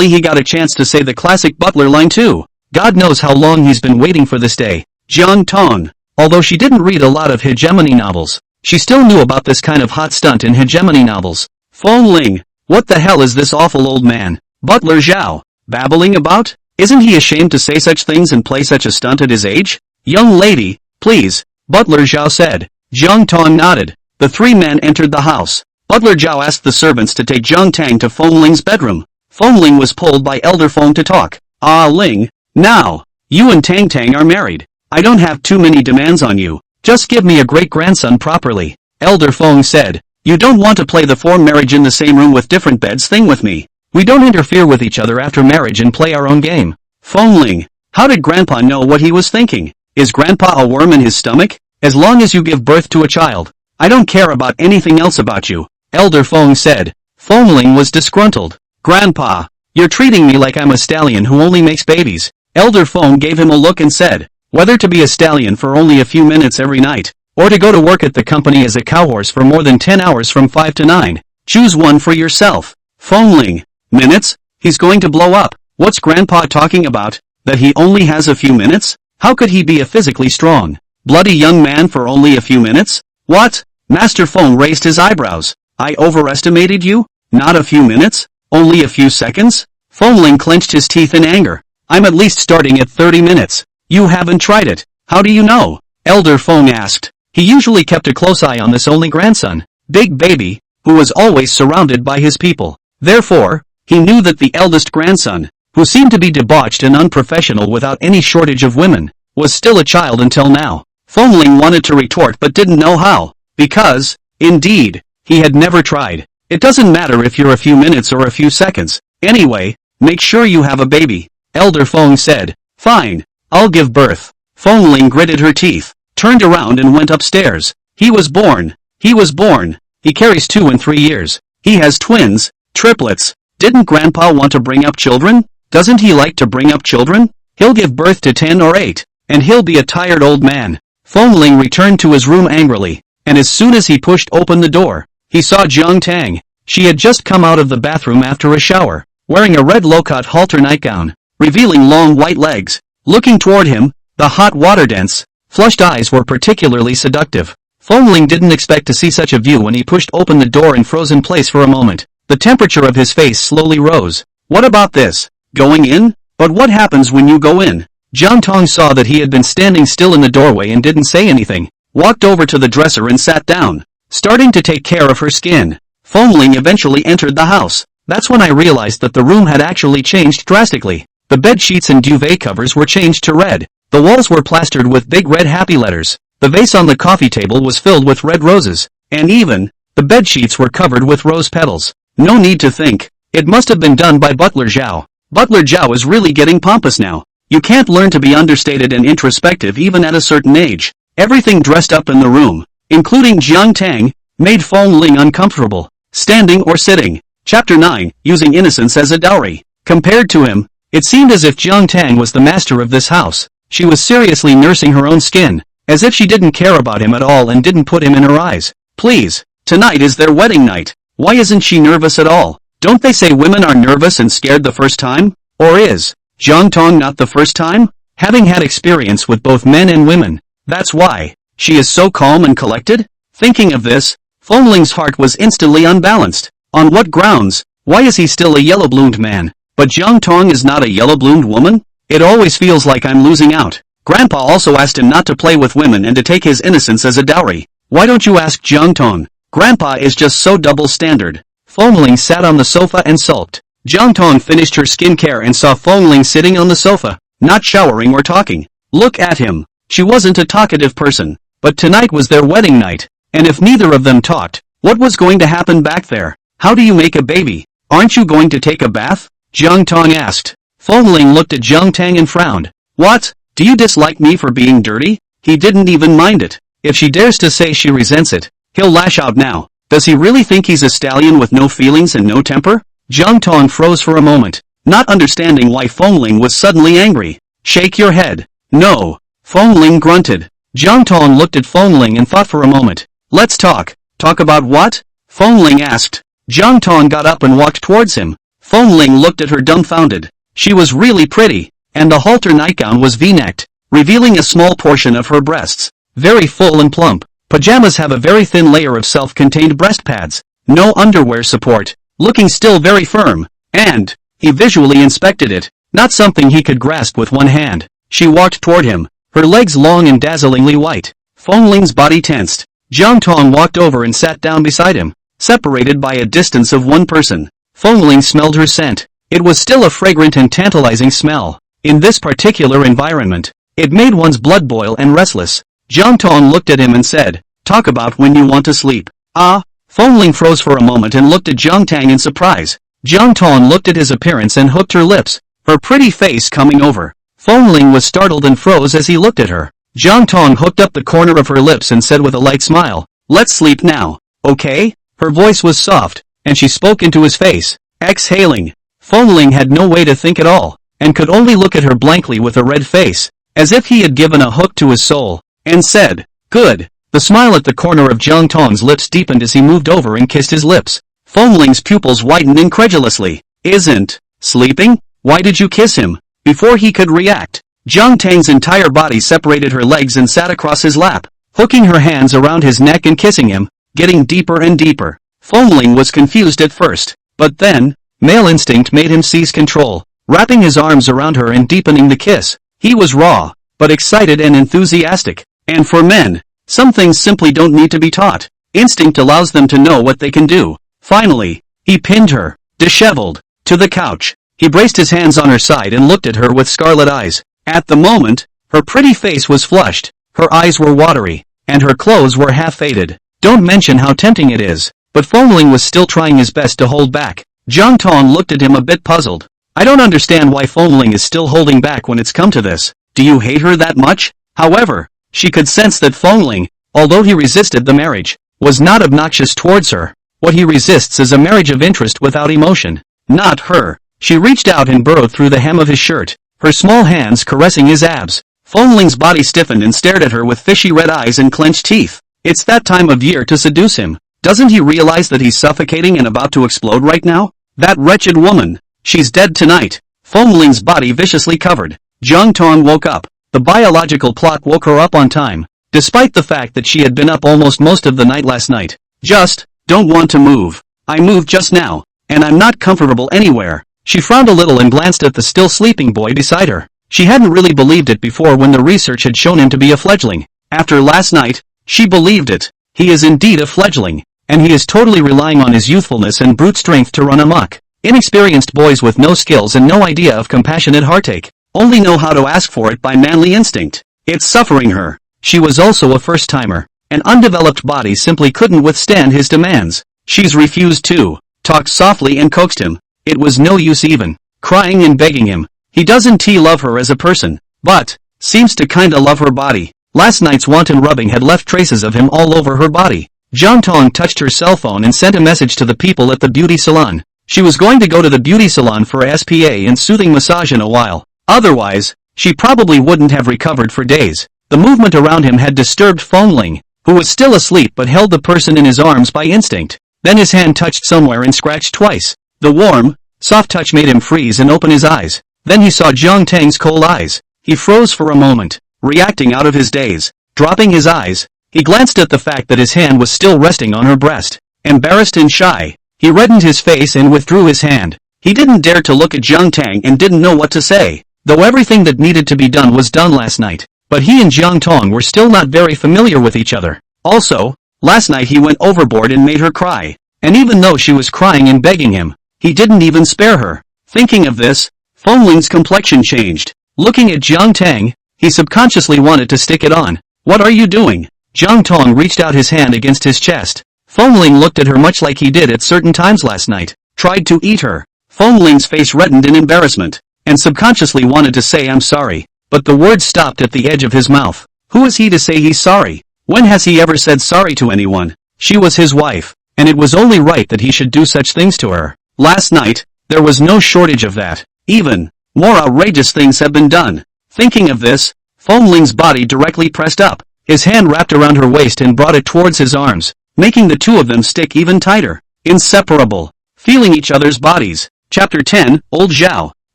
he got a chance to say the classic butler line too. God knows how long he's been waiting for this day. Jiang Tang. Although she didn't read a lot of hegemony novels, she still knew about this kind of hot stunt in hegemony novels. Fengling. What the hell is this awful old man, Butler Zhao, babbling about? Isn't he ashamed to say such things and play such a stunt at his age? "Young lady, please," Butler Zhao said. Jiang Tang nodded. The 3 men entered the house. Butler Zhao asked the servants to take Jiang Tang to Fengling's bedroom. Fengling was pulled by Elder Feng to talk. "Ah Ling, now, you and Tang are married. I don't have too many demands on you. Just give me a great-grandson properly. Elder Feng said. You don't want to play the form marriage in the same room with different beds thing with me. We don't interfere with each other after marriage and play our own game. Fengling. How did Grandpa know what he was thinking? Is Grandpa a worm in his stomach? As long as you give birth to a child, I don't care about anything else about you, Elder Feng said. Fengling was disgruntled. Grandpa, you're treating me like I'm a stallion who only makes babies. Elder Feng gave him a look and said, whether to be a stallion for only a few minutes every night, or to go to work at the company as a cowhorse for more than 10 hours from 5 to 9, choose one for yourself. Fengling. Minutes? He's going to blow up. What's Grandpa talking about? That he only has a few minutes? How could he be a physically strong, bloody young man for only a few minutes? What? Master Feng raised his eyebrows. I overestimated you? Not a few minutes? Only a few seconds? Fengling clenched his teeth in anger. I'm at least starting at 30 minutes. You haven't tried it. How do you know? Elder Feng asked. He usually kept a close eye on this only grandson, Big Baby, who was always surrounded by his people. Therefore, he knew that the eldest grandson, who seemed to be debauched and unprofessional without any shortage of women, was still a child until now. Fengling wanted to retort but didn't know how, because, indeed, he had never tried. It doesn't matter if you're a few minutes or a few seconds. Anyway, make sure you have a baby, Elder Feng said. Fine, I'll give birth. Fengling gritted her teeth, turned around and went upstairs. He was born. He carries 2 and 3 years. He has twins, triplets. Didn't Grandpa want to bring up children? Doesn't he like to bring up children? He'll give birth to 10 or 8, and he'll be a tired old man. Fengling returned to his room angrily, and as soon as he pushed open the door, he saw Jiang Tang. She had just come out of the bathroom after a shower, wearing a red low-cut halter nightgown, revealing long white legs. Looking toward him, the hot water-dense, flushed eyes were particularly seductive. Fengling didn't expect to see such a view when he pushed open the door and froze in place for a moment. The temperature of his face slowly rose. What about this? Going in? But what happens when you go in? Jiang Tang saw that he had been standing still in the doorway and didn't say anything, walked over to the dresser and sat down, starting to take care of her skin. Fengling eventually entered the house. That's when I realized that the room had actually changed drastically. The bed sheets and duvet covers were changed to red. The walls were plastered with big red happy letters. The vase on the coffee table was filled with red roses, and even, the bed sheets were covered with rose petals. No need to think. It must have been done by Butler Zhao. Butler Zhao is really getting pompous now. You can't learn to be understated and introspective even at a certain age. Everything dressed up in the room, including Jiang Tang, made Fengling uncomfortable, standing or sitting. Chapter 9, Using Innocence as a Dowry. Compared to him, it seemed as if Jiang Tang was the master of this house. She was seriously nursing her own skin, as if she didn't care about him at all and didn't put him in her eyes. Please, tonight is their wedding night. Why isn't she nervous at all? Don't they say women are nervous and scared the first time? Or is Jiang Tang not the first time? Having had experience with both men and women, that's why she is so calm and collected? Thinking of this, Fengling's heart was instantly unbalanced. On what grounds? Why is he still a yellow-bloomed man? But Jiang Tang is not a yellow-bloomed woman? It always feels like I'm losing out. Grandpa also asked him not to play with women and to take his innocence as a dowry. Why don't you ask Jiang Tang? Grandpa is just so double-standard. Fengling sat on the sofa and sulked. Jiang Tang finished her skincare and saw Fengling sitting on the sofa, not showering or talking. Look at him. She wasn't a talkative person, but tonight was their wedding night, and if neither of them talked, what was going to happen back there? How do you make a baby? Aren't you going to take a bath? Jiang Tang asked. Fengling looked at Jiang Tang and frowned. What? Do you dislike me for being dirty? He didn't even mind it. If she dares to say she resents it, he'll lash out now. Does he really think he's a stallion with no feelings and no temper? Jiang Tang froze for a moment, not understanding why Fengling was suddenly angry. Shake your head. No. Fengling grunted. Jiang Tang looked at Fengling and thought for a moment. Let's talk. Talk about what? Fengling asked. Jiang Tang got up and walked towards him. Fengling looked at her dumbfounded. She was really pretty, and the halter nightgown was V-necked, revealing a small portion of her breasts. Very full and plump. Pajamas have a very thin layer of self-contained breast pads. No underwear support. Looking still very firm. And, he visually inspected it. Not something he could grasp with one hand. She walked toward him, her legs long and dazzlingly white. Fengling's body tensed. Jiang Tang walked over and sat down beside him, separated by a distance of one person. Fengling smelled her scent. It was still a fragrant and tantalizing smell. In this particular environment, It made one's blood boil and restless. Jiang Tang looked at him and said, "Talk about when you want to sleep." Ah, Fengling froze for a moment and looked at Jiang Tang in surprise. Jiang Tang looked at his appearance and hooked her lips, her pretty face coming over. Fengling was startled and froze as he looked at her. Jiang Tang hooked up the corner of her lips and said with a light smile, "Let's sleep now, okay?" Her voice was soft, and she spoke into his face, exhaling. Fengling had no way to think at all, and could only look at her blankly with a red face, as if he had given a hook to his soul, and said, "Good." The smile at the corner of Jiang Tang's lips deepened as he moved over and kissed his lips. Fengling's pupils widened incredulously. "Isn't sleeping? Why did you kiss him?" Before he could react, Jiang Tang's entire body separated her legs and sat across his lap, hooking her hands around his neck and kissing him, getting deeper and deeper. Fengling was confused at first, but then, male instinct made him seize control, wrapping his arms around her and deepening the kiss. He was raw, but excited and enthusiastic. And for men, some things simply don't need to be taught. Instinct allows them to know what they can do. Finally, he pinned her, disheveled, to the couch. He braced his hands on her side and looked at her with scarlet eyes. At the moment, her pretty face was flushed, her eyes were watery, and her clothes were half faded. Don't mention how tempting it is. But Fengling was still trying his best to hold back. Jiang Tang looked at him a bit puzzled. "I don't understand why Fengling is still holding back when it's come to this. Do you hate her that much?" However, she could sense that Fengling, although he resisted the marriage, was not obnoxious towards her. What he resists is a marriage of interest without emotion. Not her. She reached out and burrowed through the hem of his shirt, her small hands caressing his abs. Fengling's body stiffened and stared at her with fishy red eyes and clenched teeth. It's that time of year to seduce him. Doesn't he realize that he's suffocating and about to explode right now? That wretched woman. She's dead tonight. Fengling's body viciously covered. Jiang Tang woke up. The biological clock woke her up on time, despite the fact that she had been up almost most of the night last night. "Just, don't want to move. I moved just now, and I'm not comfortable anywhere." She frowned a little and glanced at the still sleeping boy beside her. She hadn't really believed it before when the research had shown him to be a fledgling. After last night, she believed it. He is indeed a fledgling, and he is totally relying on his youthfulness and brute strength to run amok. Inexperienced boys with no skills and no idea of compassionate heartache only know how to ask for it by manly instinct. It's suffering her. She was also a first-timer. An undeveloped body simply couldn't withstand his demands. She's refused to talk softly and coaxed him. It was no use even crying and begging him. He doesn't love her as a person, but seems to kinda love her body. Last night's wanton rubbing had left traces of him all over her body. Jiang Tang touched her cell phone and sent a message to the people at the beauty salon. She was going to go to the beauty salon for a SPA and soothing massage in a while. Otherwise, she probably wouldn't have recovered for days. The movement around him had disturbed Fengling, who was still asleep but held the person in his arms by instinct. Then his hand touched somewhere and scratched twice. The warm, soft touch made him freeze and open his eyes. Then he saw Jiang Tang's cold eyes. He froze for a moment, reacting out of his daze. Dropping his eyes, he glanced at the fact that his hand was still resting on her breast. Embarrassed and shy, he reddened his face and withdrew his hand. He didn't dare to look at Jiang Tang and didn't know what to say, though everything that needed to be done was done last night. But he and Jiang Tang were still not very familiar with each other. Also, last night he went overboard and made her cry. And even though she was crying and begging him, he didn't even spare her. Thinking of this, Fengling's complexion changed. Looking at Jiang Tang, he subconsciously wanted to stick it on. "What are you doing?" Jiang Tang reached out his hand against his chest. Fengling looked at her much like he did at certain times last night. Tried to eat her. Fengling's face reddened in embarrassment, and subconsciously wanted to say "I'm sorry," but the words stopped at the edge of his mouth. Who is he to say he's sorry? When has he ever said sorry to anyone? She was his wife, and it was only right that he should do such things to her. Last night, there was no shortage of that. Even more outrageous things have been done. Thinking of this, Fengling's body directly pressed up. His hand wrapped around her waist and brought it towards his arms, making the two of them stick even tighter. Inseparable. Feeling each other's bodies. Chapter 10, Old Zhao.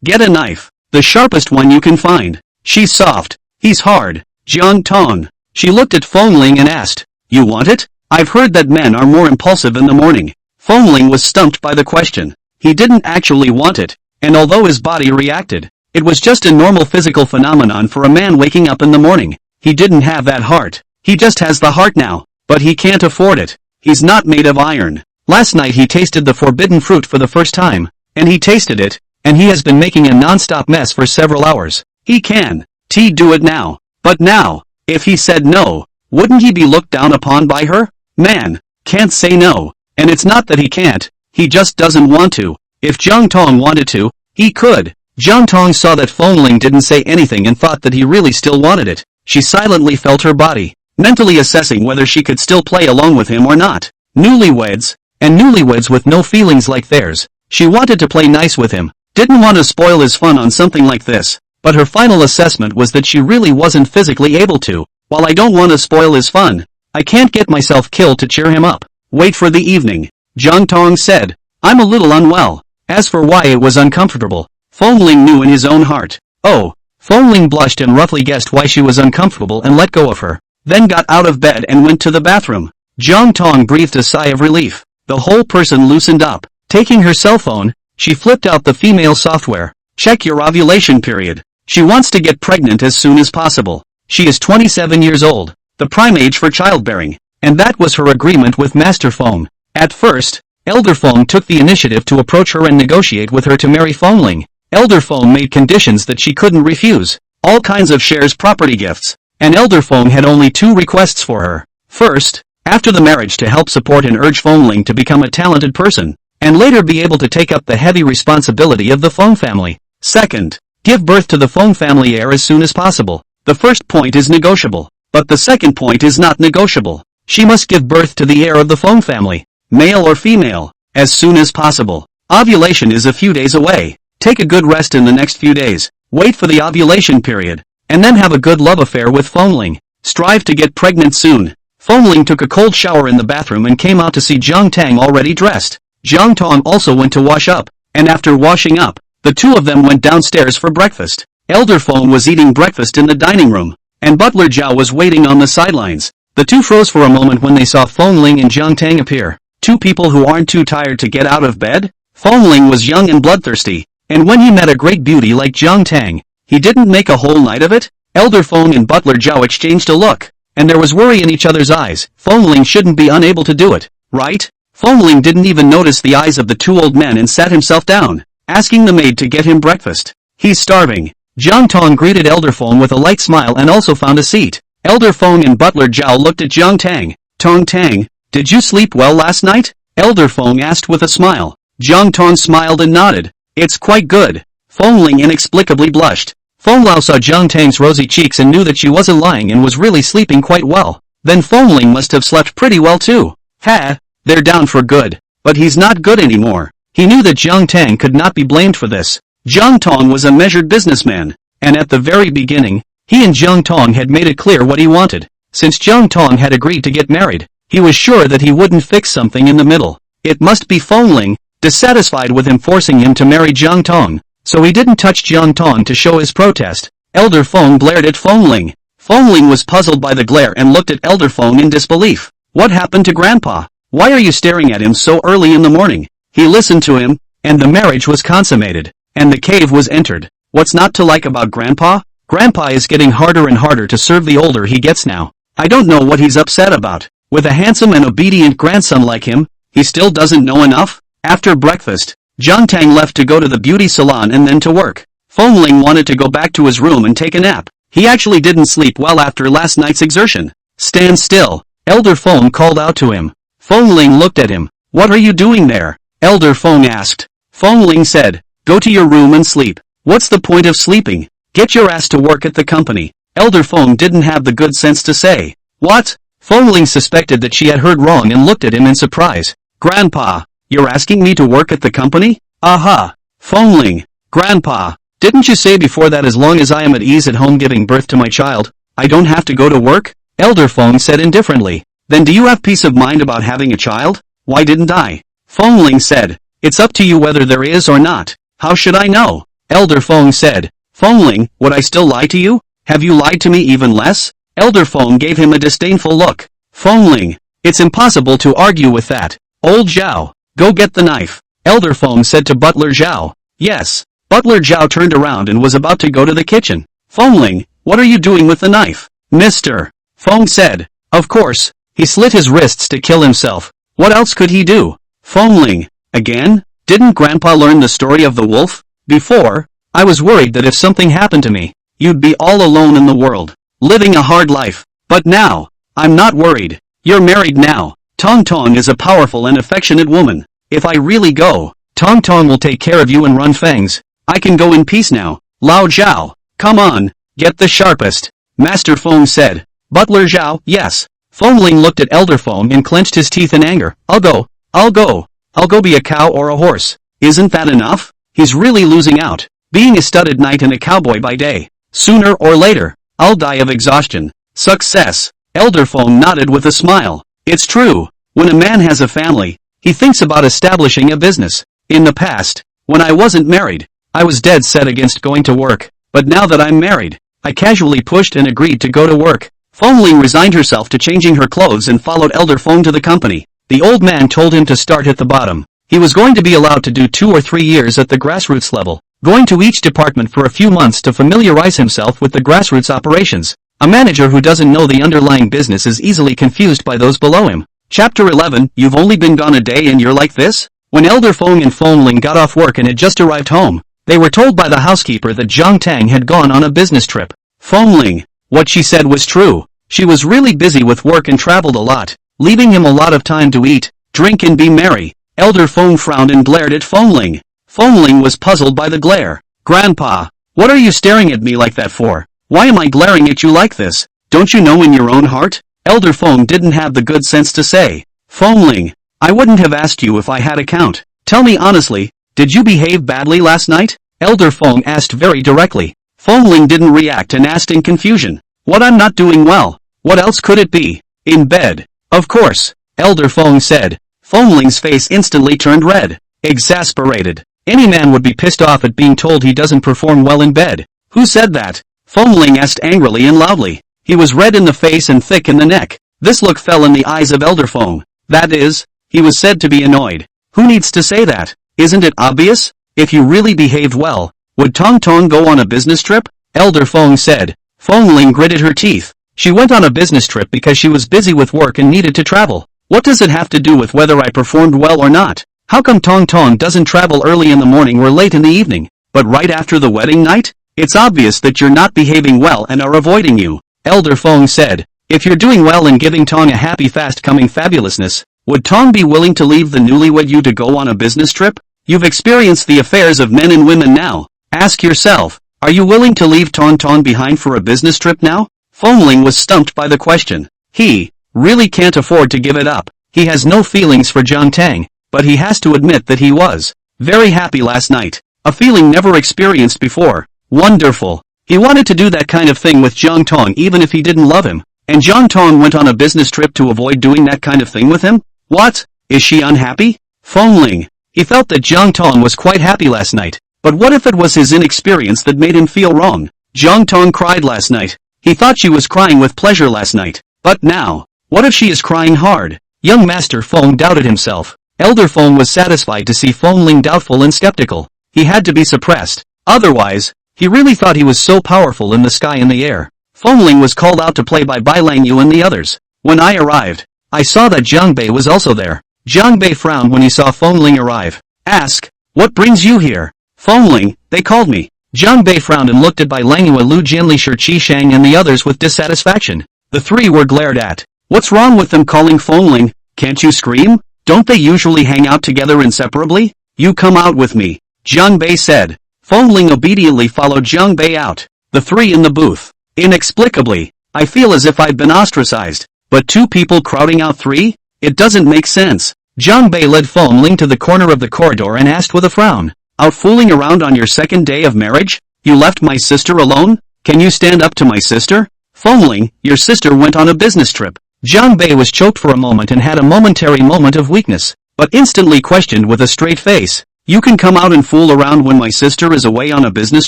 Get a knife. The sharpest one you can find. She's soft. He's hard. Jiang Tang. She looked at Fengling and asked, "You want it?" "I've heard that men are more impulsive in the morning." Fengling was stumped by the question. He didn't actually want it, and although his body reacted, it was just a normal physical phenomenon for a man waking up in the morning. He didn't have that heart. He just has the heart now, but he can't afford it. He's not made of iron. Last night he tasted the forbidden fruit for the first time, and he tasted it, and he has been making a non-stop mess for several hours. He can Do it now. But now, if he said no, wouldn't he be looked down upon by her? Man, can't say no. And it's not that he can't, he just doesn't want to. If Jiang Tang wanted to, he could. Jiang Tang saw that Fengling didn't say anything and thought that he really still wanted it. She silently felt her body, mentally assessing whether she could still play along with him or not. Newlyweds, and newlyweds with no feelings like theirs. She wanted to play nice with him, didn't want to spoil his fun on something like this. But her final assessment was that she really wasn't physically able to. While I don't want to spoil his fun, I can't get myself killed to cheer him up. Wait for the evening. Jiang Tang said. I'm a little unwell. As for why it was uncomfortable, Fengling knew in his own heart. Oh, Fengling blushed and roughly guessed why she was uncomfortable and let go of her. Then got out of bed and went to the bathroom. Jiang Tang breathed a sigh of relief. The whole person loosened up. Taking her cell phone, she flipped out the female software. Check your ovulation period. She wants to get pregnant as soon as possible. She is 27 years old, the prime age for childbearing, and that was her agreement with Master Feng. At first, Elder Feng took the initiative to approach her and negotiate with her to marry Fengling. Elder Feng made conditions that she couldn't refuse, all kinds of shares, property, gifts, and Elder Feng had only 2 requests for her. First, after the marriage, to help support and urge Fengling to become a talented person, and later be able to take up the heavy responsibility of the Feng family. Second, give birth to the Feng family heir as soon as possible. The first point is negotiable, but the second point is not negotiable. She must give birth to the heir of the Feng family, male or female, as soon as possible. Ovulation is a few days away. Take a good rest in the next few days, wait for the ovulation period, and then have a good love affair with Fengling. Strive to get pregnant soon. Fengling took a cold shower in the bathroom and came out to see Jiang Tang already dressed. Jiang Tang also went to wash up, and after washing up, the two of them went downstairs for breakfast. Elder Feng was eating breakfast in the dining room, and Butler Zhao was waiting on the sidelines. The two froze for a moment when they saw Fengling and Jiang Tang appear. Two people who aren't too tired to get out of bed? Fengling was young and bloodthirsty, and when he met a great beauty like Jiang Tang, he didn't make a whole night of it? Elder Feng and Butler Zhao exchanged a look, and there was worry in each other's eyes. Fengling shouldn't be unable to do it, right? Fengling didn't even notice the eyes of the two old men and sat himself down, asking the maid to get him breakfast. He's starving. Jiang Tang greeted Elder Feng with a light smile and also found a seat. Elder Feng and Butler Zhao looked at Jiang Tang. Tang, did you sleep well last night? Elder Feng asked with a smile. Jiang Tang smiled and nodded. It's quite good. Fengling inexplicably blushed. Fenglao saw Jiang Tang's rosy cheeks and knew that she wasn't lying and was really sleeping quite well. Then Fengling must have slept pretty well too. Ha, they're down for good. But he's not good anymore. He knew that Jiang Tang could not be blamed for this. Jiang Tang was a measured businessman, and at the very beginning, he and Jiang Tang had made it clear what he wanted. Since Jiang Tang had agreed to get married, he was sure that he wouldn't fix something in the middle. It must be Fengling, dissatisfied with him forcing him to marry Jiang Tang, so he didn't touch Jiang Tang to show his protest. Elder Feng glared at Fengling. Fengling was puzzled by the glare and looked at Elder Feng in disbelief. What happened to Grandpa? Why are you staring at him so early in the morning? He listened to him, and the marriage was consummated, and the cave was entered. What's not to like about Grandpa? Grandpa is getting harder and harder to serve the older he gets now. I don't know what he's upset about. With a handsome and obedient grandson like him, he still doesn't know enough? After breakfast, Jiang Tang left to go to the beauty salon and then to work. Fengling wanted to go back to his room and take a nap. He actually didn't sleep well after last night's exertion. Stand still. Elder Feng called out to him. Fengling looked at him. What are you doing there? Elder Feng asked. Fengling said, go to your room and sleep. What's the point of sleeping? Get your ass to work at the company. Elder Feng didn't have the good sense to say. What? Fengling suspected that she had heard wrong and looked at him in surprise. Grandpa, you're asking me to work at the company? Aha. Fengling, Grandpa, didn't you say before that as long as I am at ease at home giving birth to my child, I don't have to go to work? Elder Feng said indifferently. Then do you have peace of mind about having a child? Why didn't I? Fengling said, it's up to you whether there is or not. How should I know? Elder Feng said. Fengling, would I still lie to you? Have you lied to me even less? Elder Feng gave him a disdainful look. Fengling, it's impossible to argue with that. Old Zhao, go get the knife. Elder Feng said to Butler Zhao. Yes. Butler Zhao turned around and was about to go to the kitchen. Fengling, what are you doing with the knife? Mr. Feng said. Of course, he slit his wrists to kill himself. What else could he do? Fengling, again? Didn't Grandpa learn the story of the wolf? Before, I was worried that if something happened to me, you'd be all alone in the world, living a hard life. But now, I'm not worried. You're married now. Tong Tong is a powerful and affectionate woman. If I really go, Tong Tong will take care of you and run fangs. I can go in peace now. Lao Zhao, come on, get the sharpest. Master Feng said. Butler Zhao, yes. Feng Ling looked at Elder Feng and clenched his teeth in anger. I'll go be a cow or a horse. Isn't that enough? He's really losing out. Being a studded knight and a cowboy by day. Sooner or later, I'll die of exhaustion. Success. Elder Feng nodded with a smile. It's true. When a man has a family, he thinks about establishing a business. In the past, when I wasn't married, I was dead set against going to work. But now that I'm married, I casually pushed and agreed to go to work. Feng Ling resigned herself to changing her clothes and followed Elder Feng to the company. The old man told him to start at the bottom. He was going to be allowed to do 2 or 3 years at the grassroots level, going to each department for a few months to familiarize himself with the grassroots operations. A manager who doesn't know the underlying business is easily confused by those below him. Chapter 11, You've only been gone a day and you're like this? When Elder Feng and Feng Ling got off work and had just arrived home, they were told by the housekeeper that Jiang Tang had gone on a business trip. Feng Ling, what she said was true. She was really busy with work and traveled a lot, leaving him a lot of time to eat, drink and be merry. Elder Feng frowned and glared at Feng Ling. Feng Ling was puzzled by the glare. Grandpa, what are you staring at me like that for? Why am I glaring at you like this? Don't you know in your own heart? Elder Feng didn't have the good sense to say. Feng Ling, I wouldn't have asked you if I had a count. Tell me honestly, did you behave badly last night? Elder Feng asked very directly. Feng Ling didn't react and asked in confusion. What, I'm not doing well? What else could it be? In bed. Of course, Elder Feng said. Feng Ling's face instantly turned red. Exasperated. Any man would be pissed off at being told he doesn't perform well in bed. Who said that? Feng Ling asked angrily and loudly. He was red in the face and thick in the neck. This look fell in the eyes of Elder Feng. That is, he was said to be annoyed. Who needs to say that? Isn't it obvious? If you really behaved well, would Tong Tong go on a business trip? Elder Feng said. Feng Ling gritted her teeth. She went on a business trip because she was busy with work and needed to travel. What does it have to do with whether I performed well or not? How come Tong Tong doesn't travel early in the morning or late in the evening, but right after the wedding night? It's obvious that you're not behaving well and are avoiding you. Elder Feng said. If you're doing well and giving Tong a happy fast-coming fabulousness, would Tong be willing to leave the newlywed you to go on a business trip? You've experienced the affairs of men and women now. Ask yourself, are you willing to leave Tong Tong behind for a business trip now? Feng Ling was stumped by the question. He really can't afford to give it up. He has no feelings for Jiang Tang, but he has to admit that he was very happy last night. A feeling never experienced before. Wonderful. He wanted to do that kind of thing with Jiang Tong even if he didn't love him. And Jiang Tong went on a business trip to avoid doing that kind of thing with him? What? Is she unhappy? Feng Ling. He felt that Jiang Tong was quite happy last night. But what if it was his inexperience that made him feel wrong? Jiang Tong cried last night. He thought she was crying with pleasure last night. But now, what if she is crying hard? Young Master Feng doubted himself. Elder Feng was satisfied to see Feng Ling doubtful and skeptical. He had to be suppressed. Otherwise, he really thought he was so powerful in the sky and the air. Feng Ling was called out to play by Bai Langyu and the others. When I arrived, I saw that Jiang Bei was also there. Jiang Bei frowned when he saw Feng Ling arrive. Ask, what brings you here? Feng Ling, they called me. Jiang Bei frowned and looked at Bai Langyu, Lu Jianli, Shi Qi Shang and the others with dissatisfaction. The three were glared at. What's wrong with them calling Feng Ling? Can't you scream? Don't they usually hang out together inseparably? You come out with me, Jiang Bei said. Feng Ling obediently followed Jiang Bei out. The three in the booth. Inexplicably, I feel as if I'd been ostracized. But 2 people crowding out 3? It doesn't make sense. Jiang Bei led Feng Ling to the corner of the corridor and asked with a frown. Out fooling around on your second day of marriage? You left my sister alone? Can you stand up to my sister? Feng Ling, your sister went on a business trip. Jiang Bei was choked for a moment and had a momentary moment of weakness, but instantly questioned with a straight face. You can come out and fool around when my sister is away on a business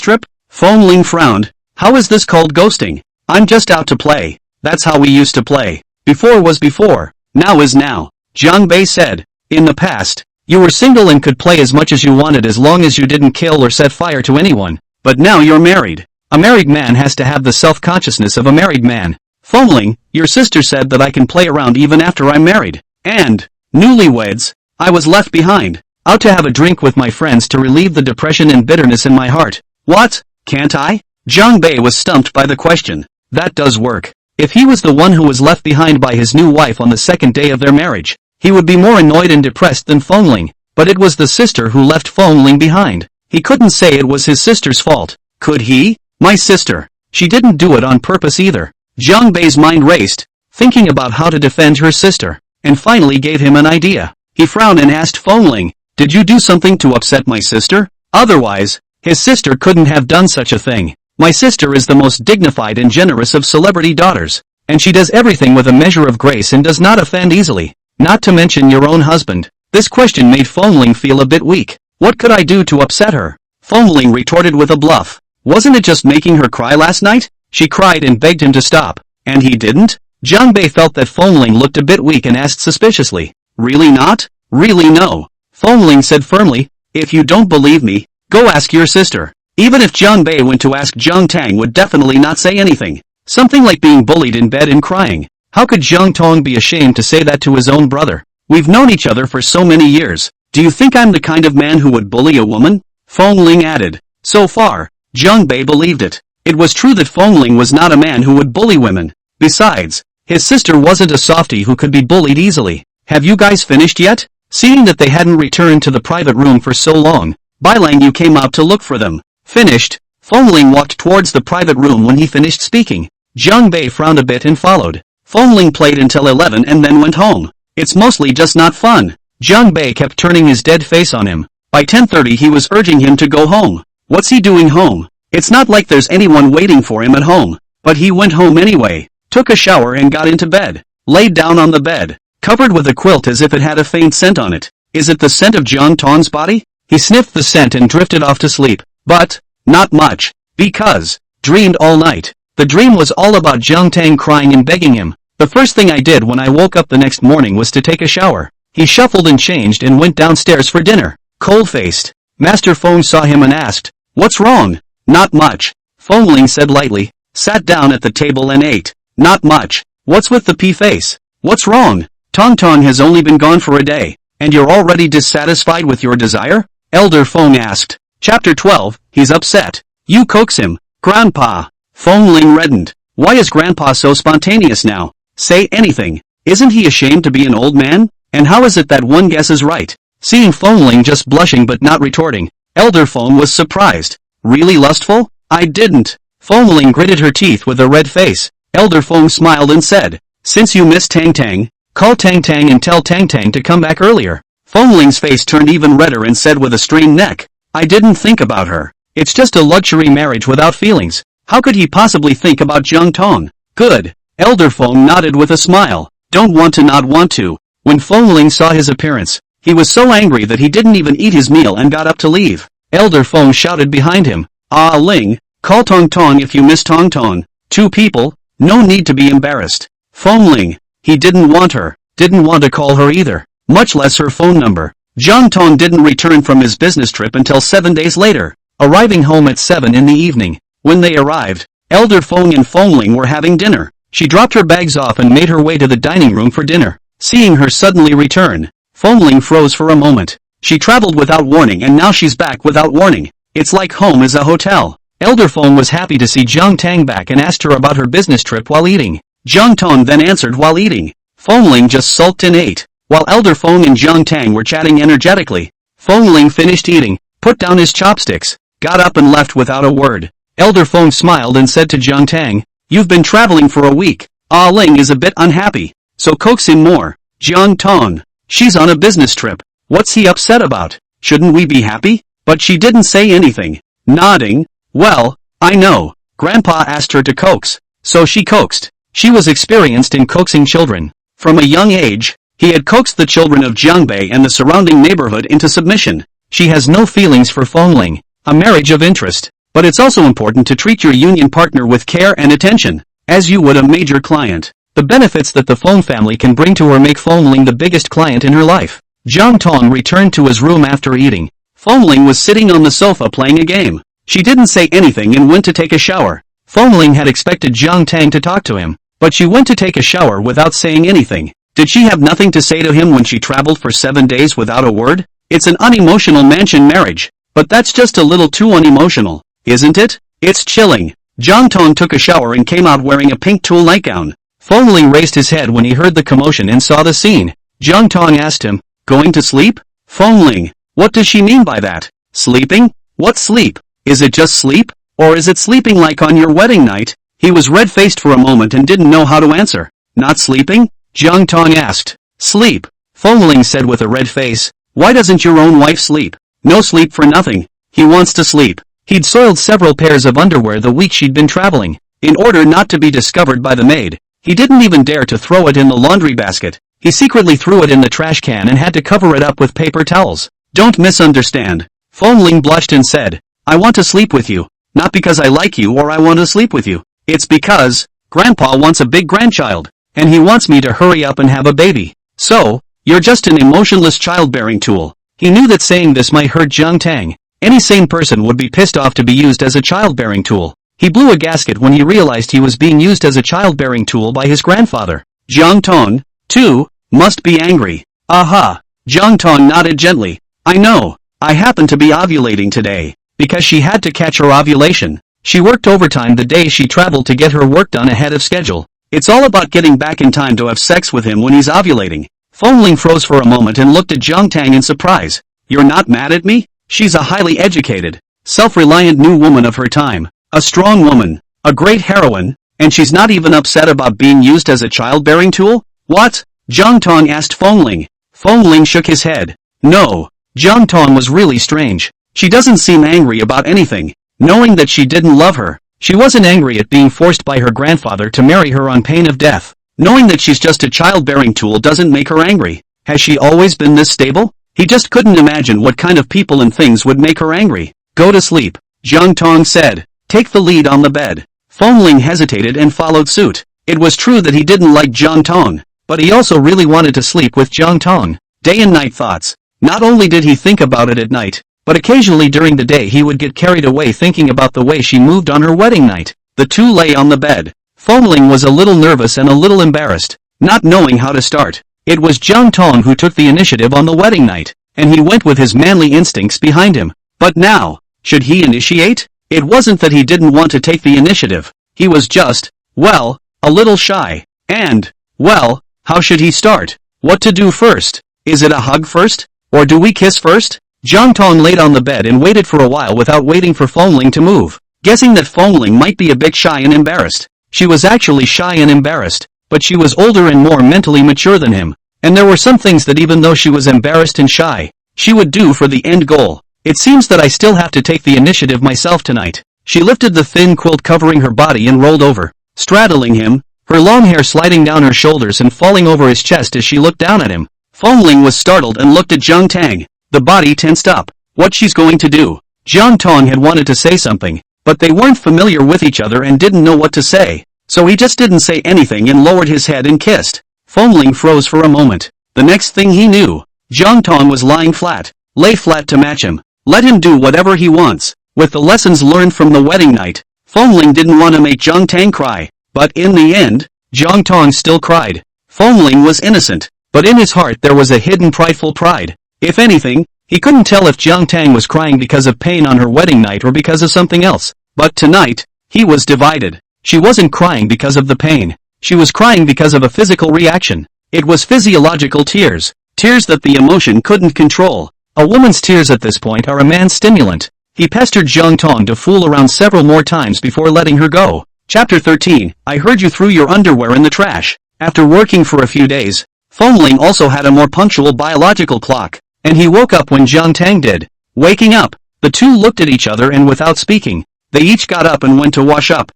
trip? Feng Ling frowned. How is this called ghosting? I'm just out to play. That's how we used to play. Before was before. Now is now. Jiang Bei said. In the past, you were single and could play as much as you wanted as long as you didn't kill or set fire to anyone. But now you're married. A married man has to have the self-consciousness of a married man. Feng Ling, your sister said that I can play around even after I'm married. And, newlyweds, I was left behind. Out to have a drink with my friends to relieve the depression and bitterness in my heart. What? Can't I? Jiang Bei was stumped by the question. That does work. If he was the one who was left behind by his new wife on the second day of their marriage, he would be more annoyed and depressed than Fengling, but it was the sister who left Fengling behind. He couldn't say it was his sister's fault, could he? My sister. She didn't do it on purpose either. Jiang Bei's mind raced, thinking about how to defend her sister, and finally gave him an idea. He frowned and asked Fengling, did you do something to upset my sister? Otherwise, his sister couldn't have done such a thing. My sister is the most dignified and generous of celebrity daughters, and she does everything with a measure of grace and does not offend easily, not to mention your own husband. This question made Fengling feel a bit weak. What could I do to upset her? Fengling retorted with a bluff. Wasn't it just making her cry last night? She cried and begged him to stop. And he didn't? Jiang Bei felt that Fengling looked a bit weak and asked suspiciously. Really not? Really no. Fengling said firmly, if you don't believe me, go ask your sister. Even if Jiang Bei went to ask, Jiang Tang would definitely not say anything. Something like being bullied in bed and crying. How could Jiang Tang be ashamed to say that to his own brother? We've known each other for so many years. Do you think I'm the kind of man who would bully a woman? Fengling added. So far, Jiang Bei believed it. It was true that Fengling was not a man who would bully women. Besides, his sister wasn't a softie who could be bullied easily. Have you guys finished yet? Seeing that they hadn't returned to the private room for so long, Bailang Yu came out to look for them. Finished, Fengling walked towards the private room when he finished speaking. Jiang Bei frowned a bit and followed. Fengling played until 11 and then went home. It's mostly just not fun. Jiang Bei kept turning his dead face on him. By 10:30 he was urging him to go home. What's he doing home? It's not like there's anyone waiting for him at home. But he went home anyway, took a shower and got into bed. Laid down on the bed, covered with a quilt as if it had a faint scent on it. Is it the scent of Jiang Tang's body? He sniffed the scent and drifted off to sleep. But, not much, because, dreamed all night. The dream was all about Jiang Tang crying and begging him. The first thing I did when I woke up the next morning was to take a shower. He shuffled and changed and went downstairs for dinner, cold-faced. Master Feng saw him and asked, what's wrong? Not much, Fengling said lightly, sat down at the table and ate. Not much. What's with the pea-face? What's wrong? Tong Tong has only been gone for a day, and you're already dissatisfied with your desire? Elder Feng asked. Chapter 12, he's upset. You coax him, Grandpa. Fengling reddened. Why is Grandpa so spontaneous now? Say anything. Isn't he ashamed to be an old man? And how is it that one guesses right? Seeing Fengling just blushing but not retorting, Elder Feng was surprised. Really lustful? I didn't. Fengling gritted her teeth with a red face. Elder Feng smiled and said, since you miss Tang Tang, call Tang Tang and tell Tang Tang to come back earlier. Fengling's face turned even redder and said with a strained neck, I didn't think about her. It's just a luxury marriage without feelings. How could he possibly think about Jiang Tang? Good. Elder Feng nodded with a smile. Don't want to not want to. When Fengling saw his appearance, he was so angry that he didn't even eat his meal and got up to leave. Elder Feng shouted behind him. Ah Ling, call Tong Tong if you miss Tong Tong. Two people? No need to be embarrassed. Fengling. He didn't want her. Didn't want to call her either. Much less her phone number. Jiang Tong didn't return from his business trip until 7 days later, arriving home at 7 in the evening. When they arrived, Elder Feng and Fengling were having dinner. She dropped her bags off and made her way to the dining room for dinner. Seeing her suddenly return, Fengling froze for a moment. She traveled without warning and now she's back without warning. It's like home is a hotel. Elder Feng was happy to see Jiang Tang back and asked her about her business trip while eating. Jiang Tang then answered while eating. Fengling just sulked and ate. While Elder Feng and Jiang Tang were chatting energetically, Fengling finished eating, put down his chopsticks, got up and left without a word. Elder Feng smiled and said to Jiang Tang, you've been traveling for a week. Ah Ling is a bit unhappy, so coax him more. Jiang Tang, she's on a business trip. What's he upset about? Shouldn't we be happy? But she didn't say anything. Nodding, well, I know. Grandpa asked her to coax, so she coaxed. She was experienced in coaxing children. From a young age, he had coaxed the children of Jiang Bei and the surrounding neighborhood into submission. She has no feelings for Fengling, a marriage of interest. But it's also important to treat your union partner with care and attention, as you would a major client. The benefits that the Feng family can bring to her make Fengling the biggest client in her life. Jiang Tang returned to his room after eating. Fengling was sitting on the sofa playing a game. She didn't say anything and went to take a shower. Fengling had expected Jiang Tang to talk to him, but she went to take a shower without saying anything. Did she have nothing to say to him when she traveled for 7 days without a word? It's an unemotional mansion marriage, but that's just a little too unemotional, isn't it? It's chilling. Jiang Tang took a shower and came out wearing a pink tulle nightgown. Fengling raised his head when he heard the commotion and saw the scene. Jiang Tang asked him, "Going to sleep?" Fengling, what does she mean by that? Sleeping? What sleep? Is it just sleep? Or is it sleeping like on your wedding night? He was red-faced for a moment and didn't know how to answer. Not sleeping? Jiang Tang asked. Sleep. Fengling said with a red face. Why doesn't your own wife sleep? No sleep for nothing. He wants to sleep. He'd soiled several pairs of underwear the week she'd been traveling. In order not to be discovered by the maid, he didn't even dare to throw it in the laundry basket. He secretly threw it in the trash can and had to cover it up with paper towels. Don't misunderstand. Fengling blushed and said, I want to sleep with you. Not because I like you or I want to sleep with you. It's because, Grandpa wants a big grandchild, and he wants me to hurry up and have a baby. So, you're just an emotionless childbearing tool. He knew that saying this might hurt Jiang Tang. Any sane person would be pissed off to be used as a childbearing tool. He blew a gasket when he realized he was being used as a childbearing tool by his grandfather. Jiang Tang, too, must be angry. Aha! Jiang Tang nodded gently. I know. I happen to be ovulating today. Because she had to catch her ovulation. She worked overtime the day she traveled to get her work done ahead of schedule. It's all about getting back in time to have sex with him when he's ovulating. Fengling froze for a moment and looked at Jiang Tang in surprise. You're not mad at me? She's a highly educated, self-reliant new woman of her time. A strong woman. A great heroine. And she's not even upset about being used as a childbearing tool? What? Jiang Tang asked Fengling. Fengling shook his head. No. Jiang Tang was really strange. She doesn't seem angry about anything. Knowing that she didn't love her, she wasn't angry at being forced by her grandfather to marry her on pain of death. Knowing that she's just a childbearing tool doesn't make her angry. Has she always been this stable? He just couldn't imagine what kind of people and things would make her angry. Go to sleep, Jiang Tang said. Take the lead on the bed. Fengling hesitated and followed suit. It was true that he didn't like Jiang Tang, but he also really wanted to sleep with Jiang Tang. Day and night thoughts. Not only did he think about it at night, but occasionally during the day he would get carried away thinking about the way she moved on her wedding night. The two lay on the bed. Fengling was a little nervous and a little embarrassed, not knowing how to start. It was Jiang Tang who took the initiative on the wedding night, and he went with his manly instincts behind him. But now, should he initiate? It wasn't that he didn't want to take the initiative. He was just, well, a little shy. And, well, how should he start? What to do first? Is it a hug first? Or do we kiss first? Jiang Tang laid on the bed and waited for a while without waiting for Fengling to move, guessing that Fengling might be a bit shy and embarrassed. She was actually shy and embarrassed, but she was older and more mentally mature than him, and there were some things that even though she was embarrassed and shy, she would do for the end goal. It seems that I still have to take the initiative myself tonight. She lifted the thin quilt covering her body and rolled over, straddling him, her long hair sliding down her shoulders and falling over his chest as she looked down at him. Fengling was startled and looked at Jiang Tang. The body tensed up. What she's going to do? Jiang Tang had wanted to say something, but they weren't familiar with each other and didn't know what to say, so he just didn't say anything and lowered his head and kissed. Fengling froze for a moment. The next thing he knew, Jiang Tang was lying flat. Lay flat to match him. Let him do whatever he wants. With the lessons learned from the wedding night, Fengling didn't want to make Jiang Tang cry, but in the end, Jiang Tang still cried. Fengling was innocent, but in his heart there was a hidden prideful pride. If anything, he couldn't tell if Jiang Tang was crying because of pain on her wedding night or because of something else. But tonight, he was divided. She wasn't crying because of the pain. She was crying because of a physical reaction. It was physiological tears. Tears that the emotion couldn't control. A woman's tears at this point are a man's stimulant. He pestered Jiang Tang to fool around several more times before letting her go. Chapter 13. I heard you threw your underwear in the trash. After working for a few days, Fengling also had a more punctual biological clock, and he woke up when Jiang Tang did. Waking up, the two looked at each other and without speaking, they each got up and went to wash up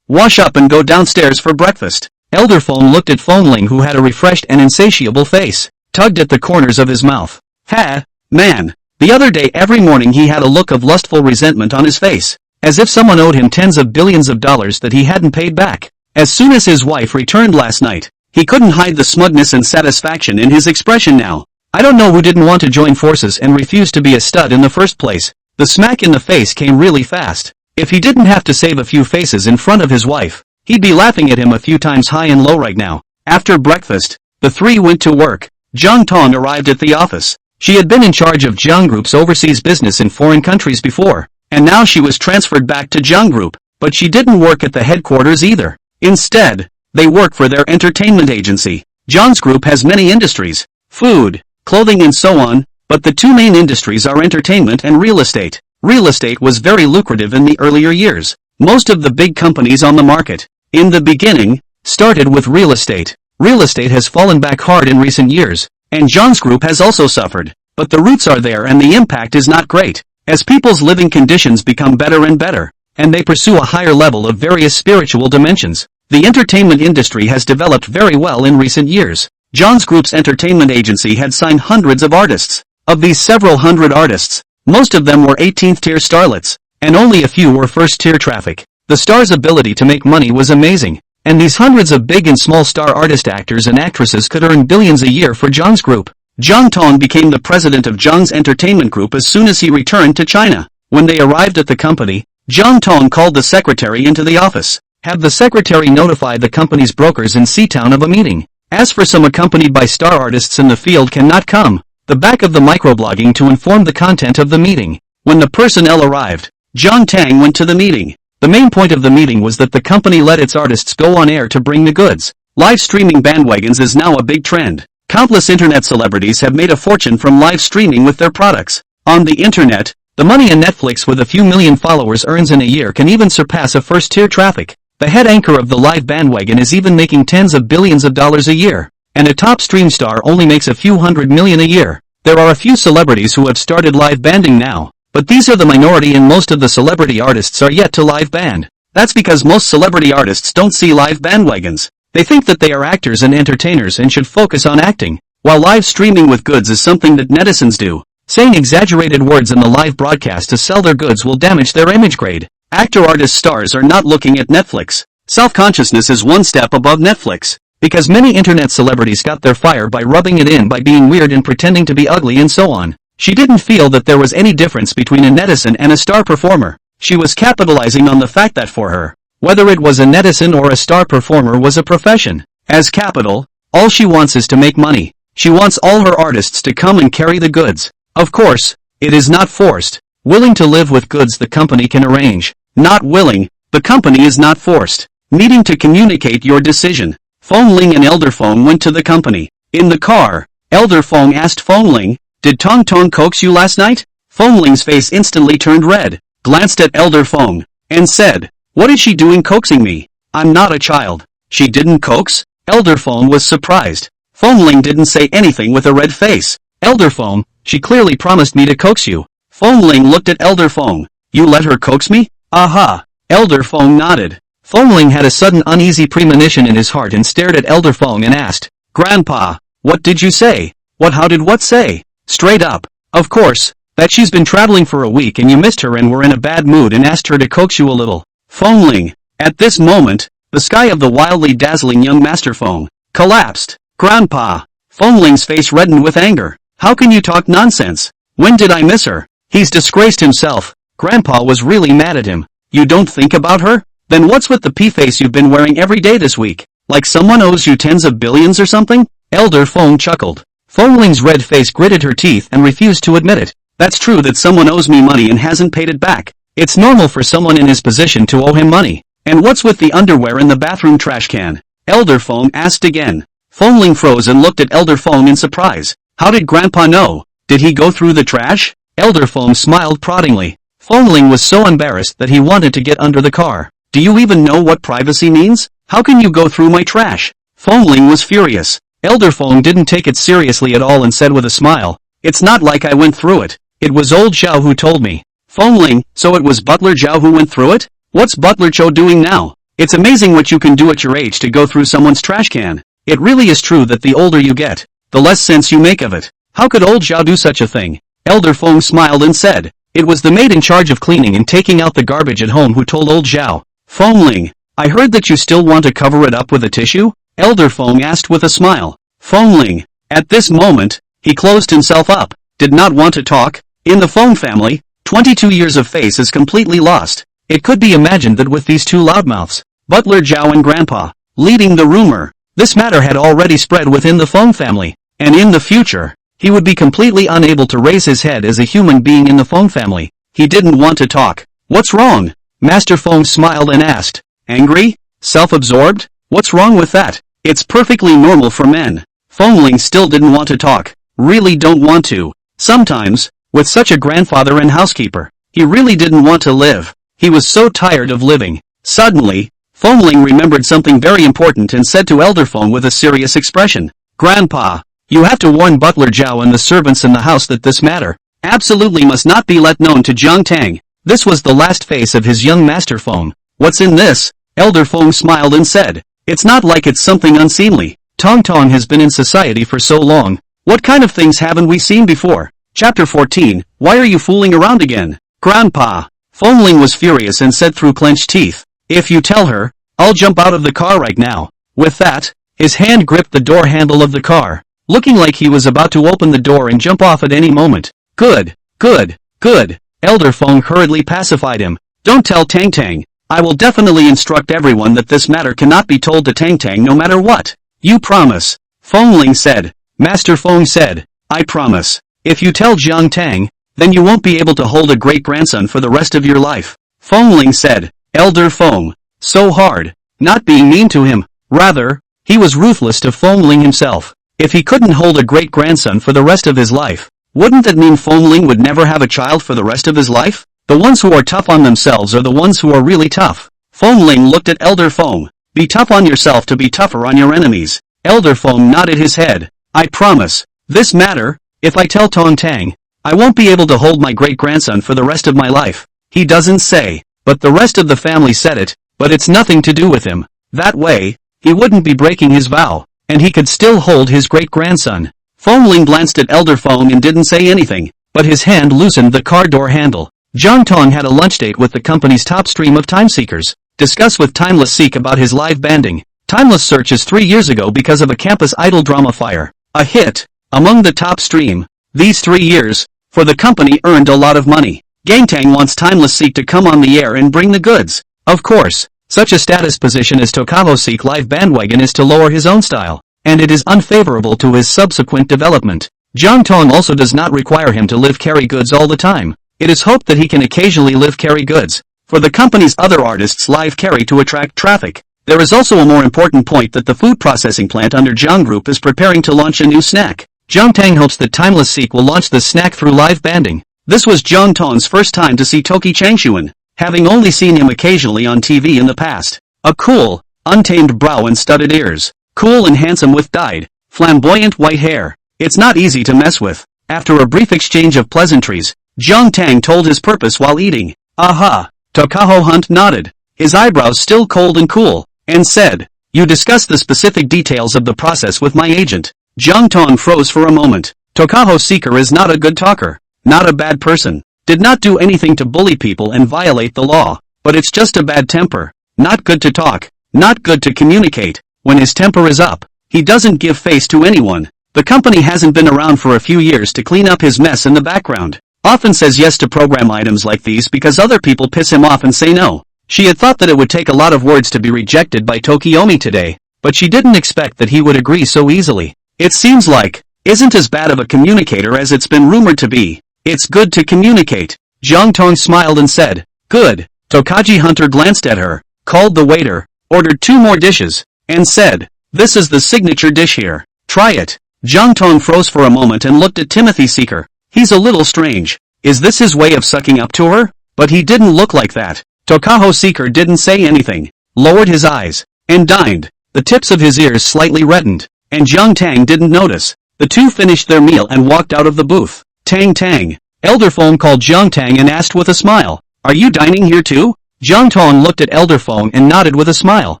and go downstairs for breakfast. Elder Feng looked at Fengling who had a refreshed and insatiable face, tugged at the corners of his mouth. Ha, man. The other day every morning he had a look of lustful resentment on his face, as if someone owed him tens of billions of dollars that he hadn't paid back. As soon as his wife returned last night, he couldn't hide the smugness and satisfaction in his expression now. I don't know who didn't want to join forces and refuse to be a stud in the first place. The smack in the face came really fast. If he didn't have to save a few faces in front of his wife, he'd be laughing at him a few times high and low right now. After breakfast, the three went to work. Jiang Tang arrived at the office. She had been in charge of Jiang Group's overseas business in foreign countries before, and now she was transferred back to Jiang Group. But she didn't work at the headquarters either. Instead, they work for their entertainment agency. Jiang's group has many industries, food, clothing and so on, but the two main industries are entertainment and real estate. Real estate was very lucrative in the earlier years. Most of the big companies on the market, in the beginning, started with real estate. Real estate has fallen back hard in recent years, and Jiang's group has also suffered. But the roots are there and the impact is not great, as people's living conditions become better and better, and they pursue a higher level of various spiritual dimensions. The entertainment industry has developed very well in recent years. Jiang's group's entertainment agency had signed hundreds of artists. Of these several hundred artists, most of them were 18th-tier starlets, and only a few were first-tier traffic. The stars' ability to make money was amazing, and these hundreds of big and small star artist actors and actresses could earn billions a year for Jiang's group. Jiang Tang became the president of Jiang's entertainment group as soon as he returned to China. When they arrived at the company, Jiang Tang called the secretary into the office. Have the secretary notify the company's brokers in C-Town of a meeting. As for some accompanied by star artists in the field cannot come. The back of the microblogging to inform the content of the meeting. When the personnel arrived, Jiang Tang went to the meeting. The main point of the meeting was that the company let its artists go on air to bring the goods. Live streaming bandwagons is now a big trend. Countless internet celebrities have made a fortune from live streaming with their products. On the internet, the money a Netflix with a few million followers earns in a year can even surpass a first-tier traffic. The head anchor of the live bandwagon is even making tens of billions of dollars a year, and a top stream star only makes a few hundred million a year. There are a few celebrities who have started live banding now, but these are the minority and most of the celebrity artists are yet to live band. That's because most celebrity artists don't see live bandwagons. They think that they are actors and entertainers and should focus on acting, while live streaming with goods is something that netizens do. Saying exaggerated words in the live broadcast to sell their goods will damage their image grade. Actor-artist stars are not looking at Netflix. Self-consciousness is one step above Netflix, because many internet celebrities got their fire by rubbing it in by being weird and pretending to be ugly and so on. She didn't feel that there was any difference between a netizen and a star performer. She was capitalizing on the fact that for her, whether it was a netizen or a star performer was a profession. As capital, all she wants is to make money. She wants all her artists to come and carry the goods. Of course, it is not forced. Willing to live with goods the company can arrange. Not willing, the company is not forced. Needing to communicate your decision. Feng Ling and Elder Feng went to the company. In the car, Elder Feng asked Feng Ling, "Did Tong Tong coax you last night?" Feng Ling's face instantly turned red, glanced at Elder Feng, and said, "What is she doing coaxing me? I'm not a child." She didn't coax? Elder Feng was surprised. Feng Ling didn't say anything with a red face. Elder Feng, she clearly promised me to coax you. Feng Ling looked at Elder Feng. You let her coax me? Aha. Elder Feng nodded. Feng Ling had a sudden uneasy premonition in his heart and stared at Elder Feng and asked, "Grandpa, what did you say?" How did what say?" "Straight up. Of course, that she's been traveling for a week and you missed her and were in a bad mood and asked her to coax you a little." Feng Ling. At this moment, the sky of the wildly dazzling young Master Feng collapsed. "Grandpa." Feng Ling's face reddened with anger. "How can you talk nonsense? When did I miss her? He's disgraced himself." Grandpa was really mad at him. "You don't think about her? Then what's with the pea-face you've been wearing every day this week? Like someone owes you tens of billions or something?" Elder Feng chuckled. Feng Ling's red face gritted her teeth and refused to admit it. "That's true that someone owes me money and hasn't paid it back. It's normal for someone in his position to owe him money. And what's with the underwear in the bathroom trash can?" Elder Feng asked again. Feng Ling froze and looked at Elder Feng in surprise. How did Grandpa know? Did he go through the trash? Elder Feng smiled proddingly. Feng Ling was so embarrassed that he wanted to get under the car. "Do you even know what privacy means? How can you go through my trash?" Feng Ling was furious. Elder Feng didn't take it seriously at all and said with a smile, "It's not like I went through it. It was old Zhao who told me." Feng Ling, so it was Butler Zhao who went through it? What's Butler Zhao doing now? It's amazing what you can do at your age to go through someone's trash can. It really is true that the older you get, the less sense you make of it. How could old Zhao do such a thing? Elder Feng smiled and said, "It was the maid in charge of cleaning and taking out the garbage at home who told old Zhao." Feng Ling, I heard that you still want to cover it up with a tissue? Elder Feng asked with a smile. Feng Ling, at this moment, he closed himself up, did not want to talk. In the Feng family, 22 years of face is completely lost. It could be imagined that with these two loudmouths, Butler Zhao and Grandpa, leading the rumor, this matter had already spread within the Feng family, and in the future, he would be completely unable to raise his head as a human being in the Feng family. He didn't want to talk. What's wrong? Master Feng smiled and asked, angry? Self-absorbed? What's wrong with that? It's perfectly normal for men. Fengling still didn't want to talk. Really don't want to. Sometimes, with such a grandfather and housekeeper, he really didn't want to live. He was so tired of living. Suddenly, Fengling remembered something very important and said to Elder Feng with a serious expression, Grandpa, you have to warn Butler Zhao and the servants in the house that this matter absolutely must not be let known to Jiang Tang. This was the last face of his young master Feng. What's in this? Elder Feng smiled and said, it's not like it's something unseemly. Tong Tong has been in society for so long. What kind of things haven't we seen before? Chapter 14, Why are you fooling around again? Grandpa. Fengling was furious and said through clenched teeth, if you tell her, I'll jump out of the car right now. With that, his hand gripped the door handle of the car, looking like he was about to open the door and jump off at any moment. Good, good, good. Elder Feng hurriedly pacified him. Don't tell Tang Tang. I will definitely instruct everyone that this matter cannot be told to Tang Tang no matter what. You promise? Fengling said. Master Feng said, I promise. If you tell Jiang Tang, then you won't be able to hold a great-grandson for the rest of your life. Fengling said. Elder Feng. So hard. Not being mean to him. Rather, he was ruthless to Fengling himself. If he couldn't hold a great-grandson for the rest of his life, wouldn't that mean Fengling would never have a child for the rest of his life? The ones who are tough on themselves are the ones who are really tough. Fengling looked at Elder Feng. Be tough on yourself to be tougher on your enemies. Elder Feng nodded his head. I promise. This matter, if I tell Tong Tang, I won't be able to hold my great-grandson for the rest of my life. He doesn't say, but the rest of the family said it, but it's nothing to do with him. That way, he wouldn't be breaking his vow, and he could still hold his great-grandson. Fengling glanced at Elder Feng and didn't say anything, but his hand loosened the car door handle. Jiang Tang had a lunch date with the company's top stream of time seekers. Discuss with Timeless Seek about his live banding. Timeless searches 3 years ago because of a campus idol drama fire. A hit. Among the top stream. These 3 years, for the company earned a lot of money. Gangtang wants Timeless Seek to come on the air and bring the goods. Of course, such a status position as Tokaho Seek live bandwagon is to lower his own style, and it is unfavorable to his subsequent development. Jiang Tang also does not require him to live carry goods all the time. It is hoped that he can occasionally live carry goods for the company's other artists live carry to attract traffic. There is also a more important point that the food processing plant under Jiang Group is preparing to launch a new snack. Jiang Tang hopes that Timeless Seek will launch the snack through live banding. This was Jiang Tang's first time to see Toki Changshuan, having only seen him occasionally on TV in the past. A cool, untamed brow and studded ears. Cool and handsome with dyed, flamboyant white hair. It's not easy to mess with. After a brief exchange of pleasantries, Jiang Tang told his purpose while eating. Aha! Tokaho Hunt nodded, his eyebrows still cold and cool, and said, you discussed the specific details of the process with my agent. Jiang Tang froze for a moment. Tokaho Seeker is not a good talker, not a bad person, did not do anything to bully people and violate the law, but it's just a bad temper. Not good to talk, not good to communicate. When his temper is up, he doesn't give face to anyone. The company hasn't been around for a few years to clean up his mess in the background. Often says yes to program items like these because other people piss him off and say no. She had thought that it would take a lot of words to be rejected by Tokiomi today, but she didn't expect that he would agree so easily. It seems like, isn't as bad of a communicator as it's been rumored to be. It's good to communicate. Jiang Tang smiled and said, good. Tokaji Hunter glanced at her, called the waiter, ordered 2 more dishes, and said, this is the signature dish here. Try it. Jiang Tang froze for a moment and looked at Timothy Seeker. He's a little strange. Is this his way of sucking up to her? But he didn't look like that. Tokaho Seeker didn't say anything, lowered his eyes, and dined. The tips of his ears slightly reddened, and Jiang Tang didn't notice. The two finished their meal and walked out of the booth. Tang Tang. Elder Feng called Jiang Tang and asked with a smile, are you dining here too? Jiang Tang looked at Elder Feng and nodded with a smile.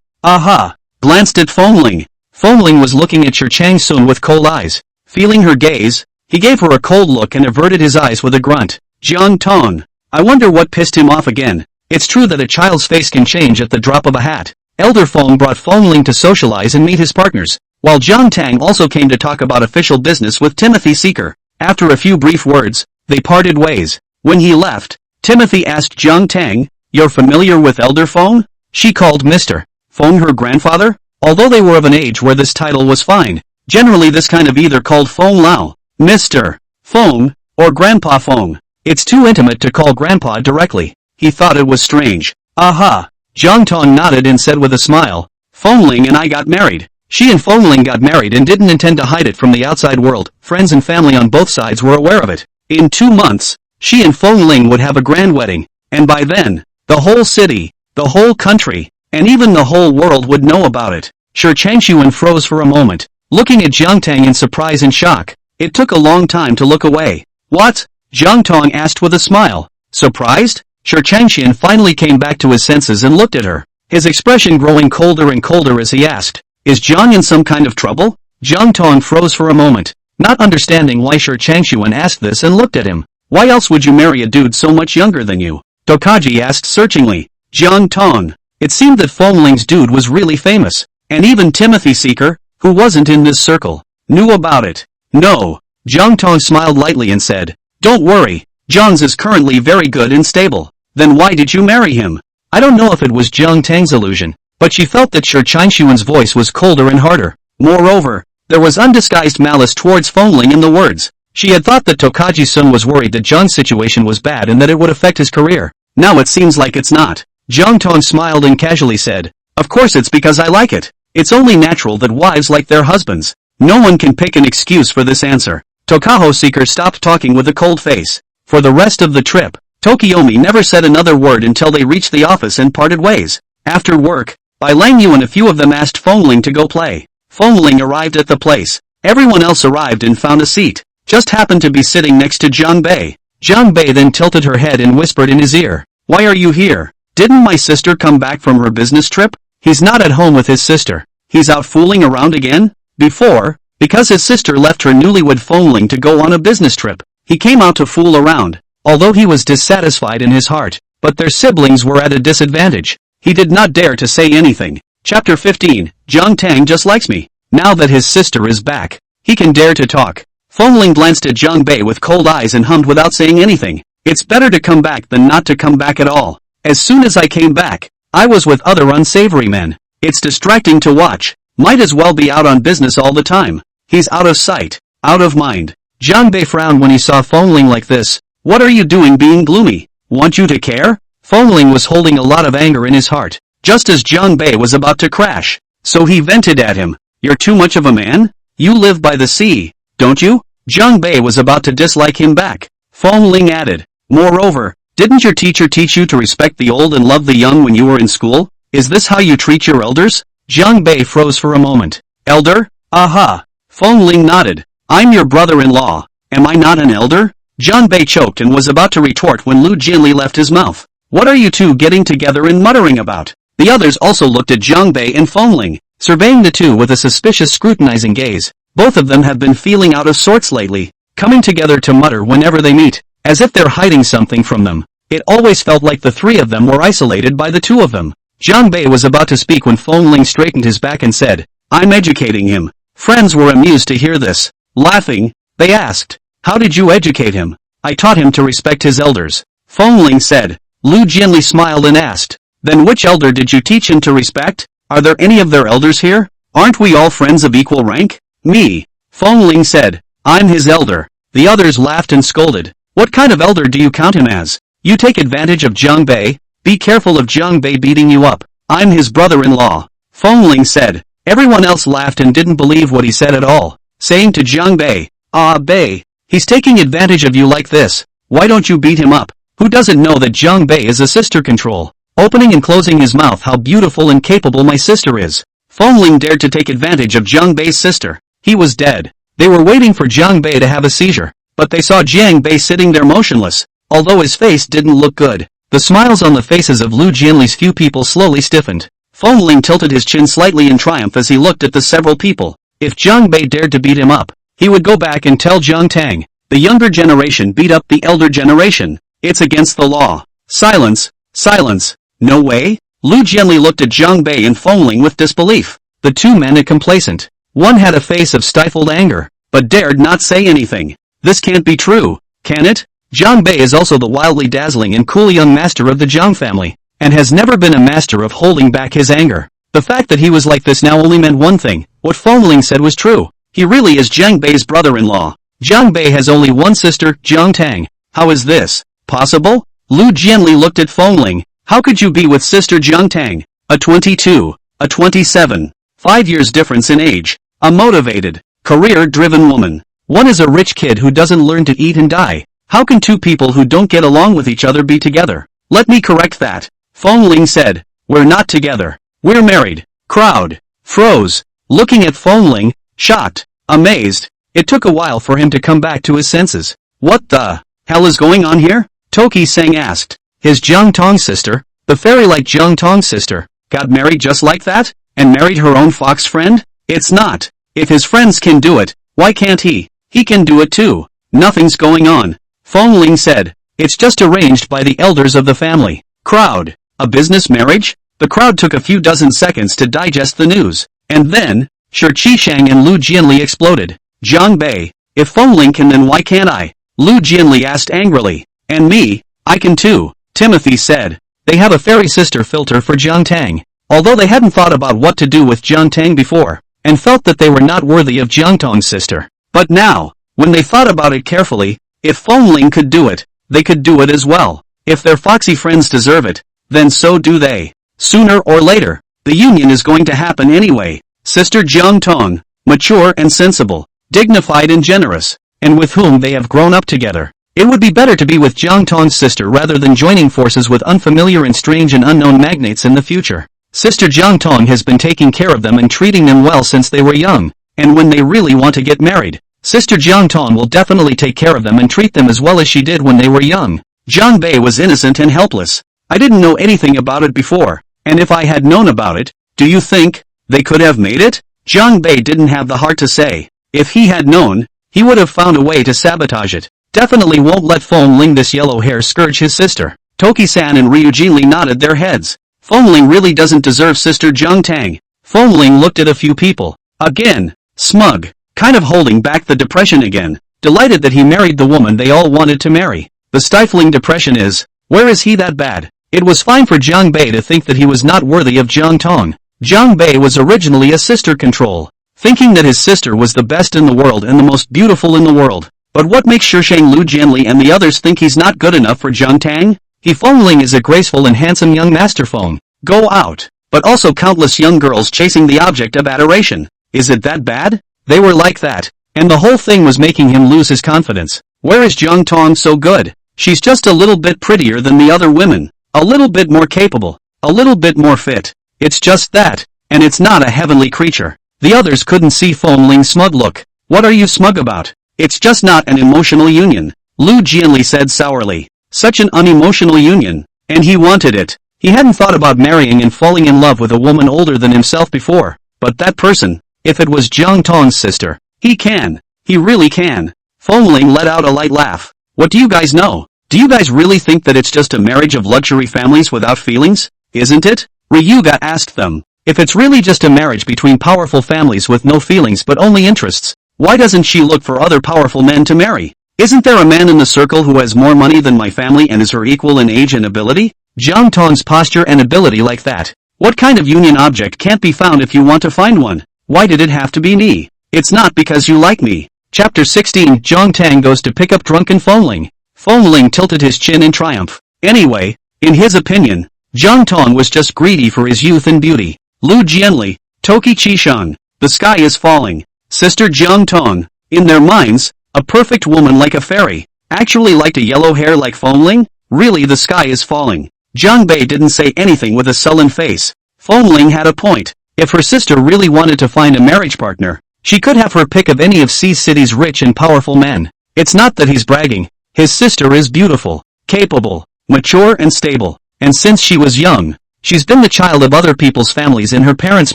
Aha! Glanced at Fengling. Fengling was looking at Shi Changsun with cold eyes. Feeling her gaze, he gave her a cold look and averted his eyes with a grunt. Jiang Tang. I wonder what pissed him off again. It's true that a child's face can change at the drop of a hat. Elder Feng brought Fengling to socialize and meet his partners, while Jiang Tang also came to talk about official business with Timothy Seeker. After a few brief words, they parted ways. When he left, Timothy asked Jiang Tang, you're familiar with Elder Feng? She called Mr. Feng her grandfather? Although they were of an age where this title was fine, generally this kind of either called Feng Lao, Mr. Feng, or Grandpa Feng. It's too intimate to call Grandpa directly. He thought it was strange. Aha! Jiang Tang nodded and said with a smile, Fengling and I got married. She and Fengling got married and didn't intend to hide it from the outside world. Friends and family on both sides were aware of it. In 2 months, she and Fengling would have a grand wedding, and by then, the whole city, the whole country, and even the whole world would know about it. Sure, Changshuan froze for a moment, looking at Jiang Tang in surprise and shock. It took a long time to look away. What? Jiang Tang asked with a smile. Surprised? Sure, Changshuan finally came back to his senses and looked at her, his expression growing colder and colder as he asked, Is Jiang in some kind of trouble? Jiang Tang froze for a moment, not understanding why Sure Changshuan asked this, and looked at him. Why else would you marry a dude so much younger than you? Tokaji asked searchingly. Jiang Tang. It seemed that Fengling's dude was really famous, and even Timothy Seeker, who wasn't in this circle, knew about it. No. Jiang Tang smiled lightly and said, Don't worry, Jiang's is currently very good and stable. Then why did you marry him? I don't know if it was Jiang Tang's illusion, but she felt that Sure Changshuan's voice was colder and harder. Moreover, there was undisguised malice towards Fengling in the words. She had thought that Tokaji-sun was worried that Jiang's situation was bad and that it would affect his career. Now it seems like it's not. Jiang Tang smiled and casually said, Of course it's because I like it. It's only natural that wives like their husbands. No one can pick an excuse for this answer. Tokaho Seeker stopped talking with a cold face. For the rest of the trip, Tokiomi never said another word until they reached the office and parted ways. After work, Bai Langyu and a few of them asked Fengling to go play. Fengling arrived at the place. Everyone else arrived and found a seat. Just happened to be sitting next to Jiang Bei. Jiang Bei then tilted her head and whispered in his ear, Why are you here? Didn't my sister come back from her business trip? He's not at home with his sister. He's out fooling around again? Because his sister left her newlywed Fengling to go on a business trip, he came out to fool around. Although he was dissatisfied in his heart, but their siblings were at a disadvantage. He did not dare to say anything. Chapter 15, Jiang Tang just likes me. Now that his sister is back, he can dare to talk. Fengling glanced at Jiang Bei with cold eyes and hummed without saying anything. It's better to come back than not to come back at all. As soon as I came back, I was with other unsavory men. It's distracting to watch. Might as well be out on business all the time. He's out of sight, out of mind. Jiang Bei frowned when he saw Fengling like this. What are you doing being gloomy? Want you to care? Fengling was holding a lot of anger in his heart, just as Jiang Bei was about to crash. So he vented at him. You're too much of a man? You live by the sea, don't you? Jiang Bei was about to dislike him back. Fengling added, Moreover, didn't your teacher teach you to respect the old and love the young when you were in school? Is this how you treat your elders? Jiang Bei froze for a moment. Elder? Aha. Fengling nodded. I'm your brother-in-law. Am I not an elder? Jiang Bei choked and was about to retort when Lu Jianli left his mouth. What are you two getting together and muttering about? The others also looked at Jiang Bei and Fengling, surveying the two with a suspicious scrutinizing gaze. Both of them have been feeling out of sorts lately, coming together to mutter whenever they meet, as if they're hiding something from them. It always felt like the three of them were isolated by the two of them. Jiang Bei was about to speak when Fengling straightened his back and said, I'm educating him. Friends were amused to hear this. Laughing, they asked, How did you educate him? I taught him to respect his elders. Fengling said. Lu Jianli smiled and asked, Then which elder did you teach him to respect? Are there any of their elders here? Aren't we all friends of equal rank? Me. Fengling said, I'm his elder. The others laughed and scolded. What kind of elder do you count him as? You take advantage of Jiang Bei? Be careful of Jiang Bei beating you up. I'm his brother-in-law. Fengling said. Everyone else laughed and didn't believe what he said at all, saying to Jiang Bei, Bei, he's taking advantage of you like this. Why don't you beat him up? Who doesn't know that Jiang Bei is a sister control? Opening and closing his mouth, how beautiful and capable my sister is. Fengling dared to take advantage of Jiang Bei's sister. He was dead. They were waiting for Jiang Bei to have a seizure, but they saw Jiang Bei sitting there motionless, although his face didn't look good. The smiles on the faces of Lu Jianli's few people slowly stiffened. Fengling tilted his chin slightly in triumph as he looked at the several people. If Jiang Bei dared to beat him up, he would go back and tell Jiang Tang. The younger generation beat up the elder generation. It's against the law. Silence. Silence. No way? Lu Jianli looked at Jiang Bei and Fengling with disbelief. The two men looked complacent. One had a face of stifled anger, but dared not say anything. This can't be true, can it? Jiang Bei is also the wildly dazzling and cool young master of the Jiang family, and has never been a master of holding back his anger. The fact that he was like this now only meant one thing. What Fengling said was true. He really is Jiang Bei's brother-in-law. Jiang Bei has only one sister, Jiang Tang. How is this possible? Lu Jianli looked at Fengling, How could you be with Sister Jiang Tang, a 22, a 27, 5 years difference in age, a motivated, career-driven woman? One is a rich kid who doesn't learn to eat and die. How can two people who don't get along with each other be together? Let me correct that. Fengling said, we're not together. We're married. Crowd froze, looking at Fengling, shocked, amazed. It took a while for him to come back to his senses. What the hell is going on here? Toki Sang asked. His Jiang Tang sister, the fairy-like Jiang Tang sister, got married just like that? And married her own fox friend? It's not. If his friends can do it, why can't he? He can do it too. Nothing's going on. Fengling said. It's just arranged by the elders of the family. Crowd. A business marriage? The crowd took a few dozen seconds to digest the news. And then, Shi Qishang and Lu Jianli exploded. Jiang Bei, if Fengling can then why can't I? Lu Jianli asked angrily. And me, I can too, Timothy said. They have a fairy sister filter for Jiang Tang. Although they hadn't thought about what to do with Jiang Tang before, and felt that they were not worthy of Jiang Tang's sister. But now, when they thought about it carefully, if Fengling could do it, they could do it as well. If their foxy friends deserve it, then so do they. Sooner or later, the union is going to happen anyway. Sister Jiang Tang, mature and sensible, dignified and generous, and with whom they have grown up together. It would be better to be with Jiang Tang's sister rather than joining forces with unfamiliar and strange and unknown magnates in the future. Sister Jiang Tang has been taking care of them and treating them well since they were young, and when they really want to get married, Sister Jiang Tang will definitely take care of them and treat them as well as she did when they were young. Jiang Bei was innocent and helpless. I didn't know anything about it before, and if I had known about it, do you think they could have made it? Jiang Bei didn't have the heart to say. If he had known, he would have found a way to sabotage it. Definitely won't let Fengling this yellow hair scourge his sister. Toki-san and Ryujinli nodded their heads. Fengling really doesn't deserve Sister Jiang Tang. Fengling looked at a few people. Again, smug, kind of holding back the depression again, delighted that he married the woman they all wanted to marry. The stifling depression is, where is he that bad? It was fine for Jiang Bei to think that he was not worthy of Jiang Tang. Jiang Bei was originally a sister control, thinking that his sister was the best in the world and the most beautiful in the world. But what makes Shishang Lu Jianli and the others think he's not good enough for Jiang Tang? He Fengling is a graceful and handsome young master Feng. Go out. But also countless young girls chasing the object of adoration. Is it that bad? They were like that. And the whole thing was making him lose his confidence. Where is Jiang Tang so good? She's just a little bit prettier than the other women. A little bit more capable. A little bit more fit. It's just that. And it's not a heavenly creature. The others couldn't see Fengling's smug look. What are you smug about? It's just not an emotional union. Lu Jianli said sourly. Such an unemotional union. And he wanted it. He hadn't thought about marrying and falling in love with a woman older than himself before. But that person, if it was Jiang Tang's sister, he can. He really can. Fengling let out a light laugh. What do you guys know? Do you guys really think that it's just a marriage of luxury families without feelings? Isn't it? Ryuga asked them. If it's really just a marriage between powerful families with no feelings but only interests, why doesn't she look for other powerful men to marry? Isn't there a man in the circle who has more money than my family and is her equal in age and ability? Jiang Tang's posture and ability like that. What kind of union object can't be found if you want to find one? Why did it have to be me? It's not because you like me. Chapter 16 Jiang Tang goes to pick up drunken Fengling. Fengling tilted his chin in triumph. Anyway, in his opinion, Jiang Tang was just greedy for his youth and beauty. Lu Jianli, Toki Qishang, the sky is falling. Sister Jiang Tang, in their minds, a perfect woman like a fairy, actually liked a yellow hair like Fengling? Really the sky is falling. Jiang Bei didn't say anything with a sullen face. Fengling had a point. If her sister really wanted to find a marriage partner, she could have her pick of any of Sea City's rich and powerful men. It's not that he's bragging. His sister is beautiful, capable, mature and stable. And since she was young, she's been the child of other people's families in her parents'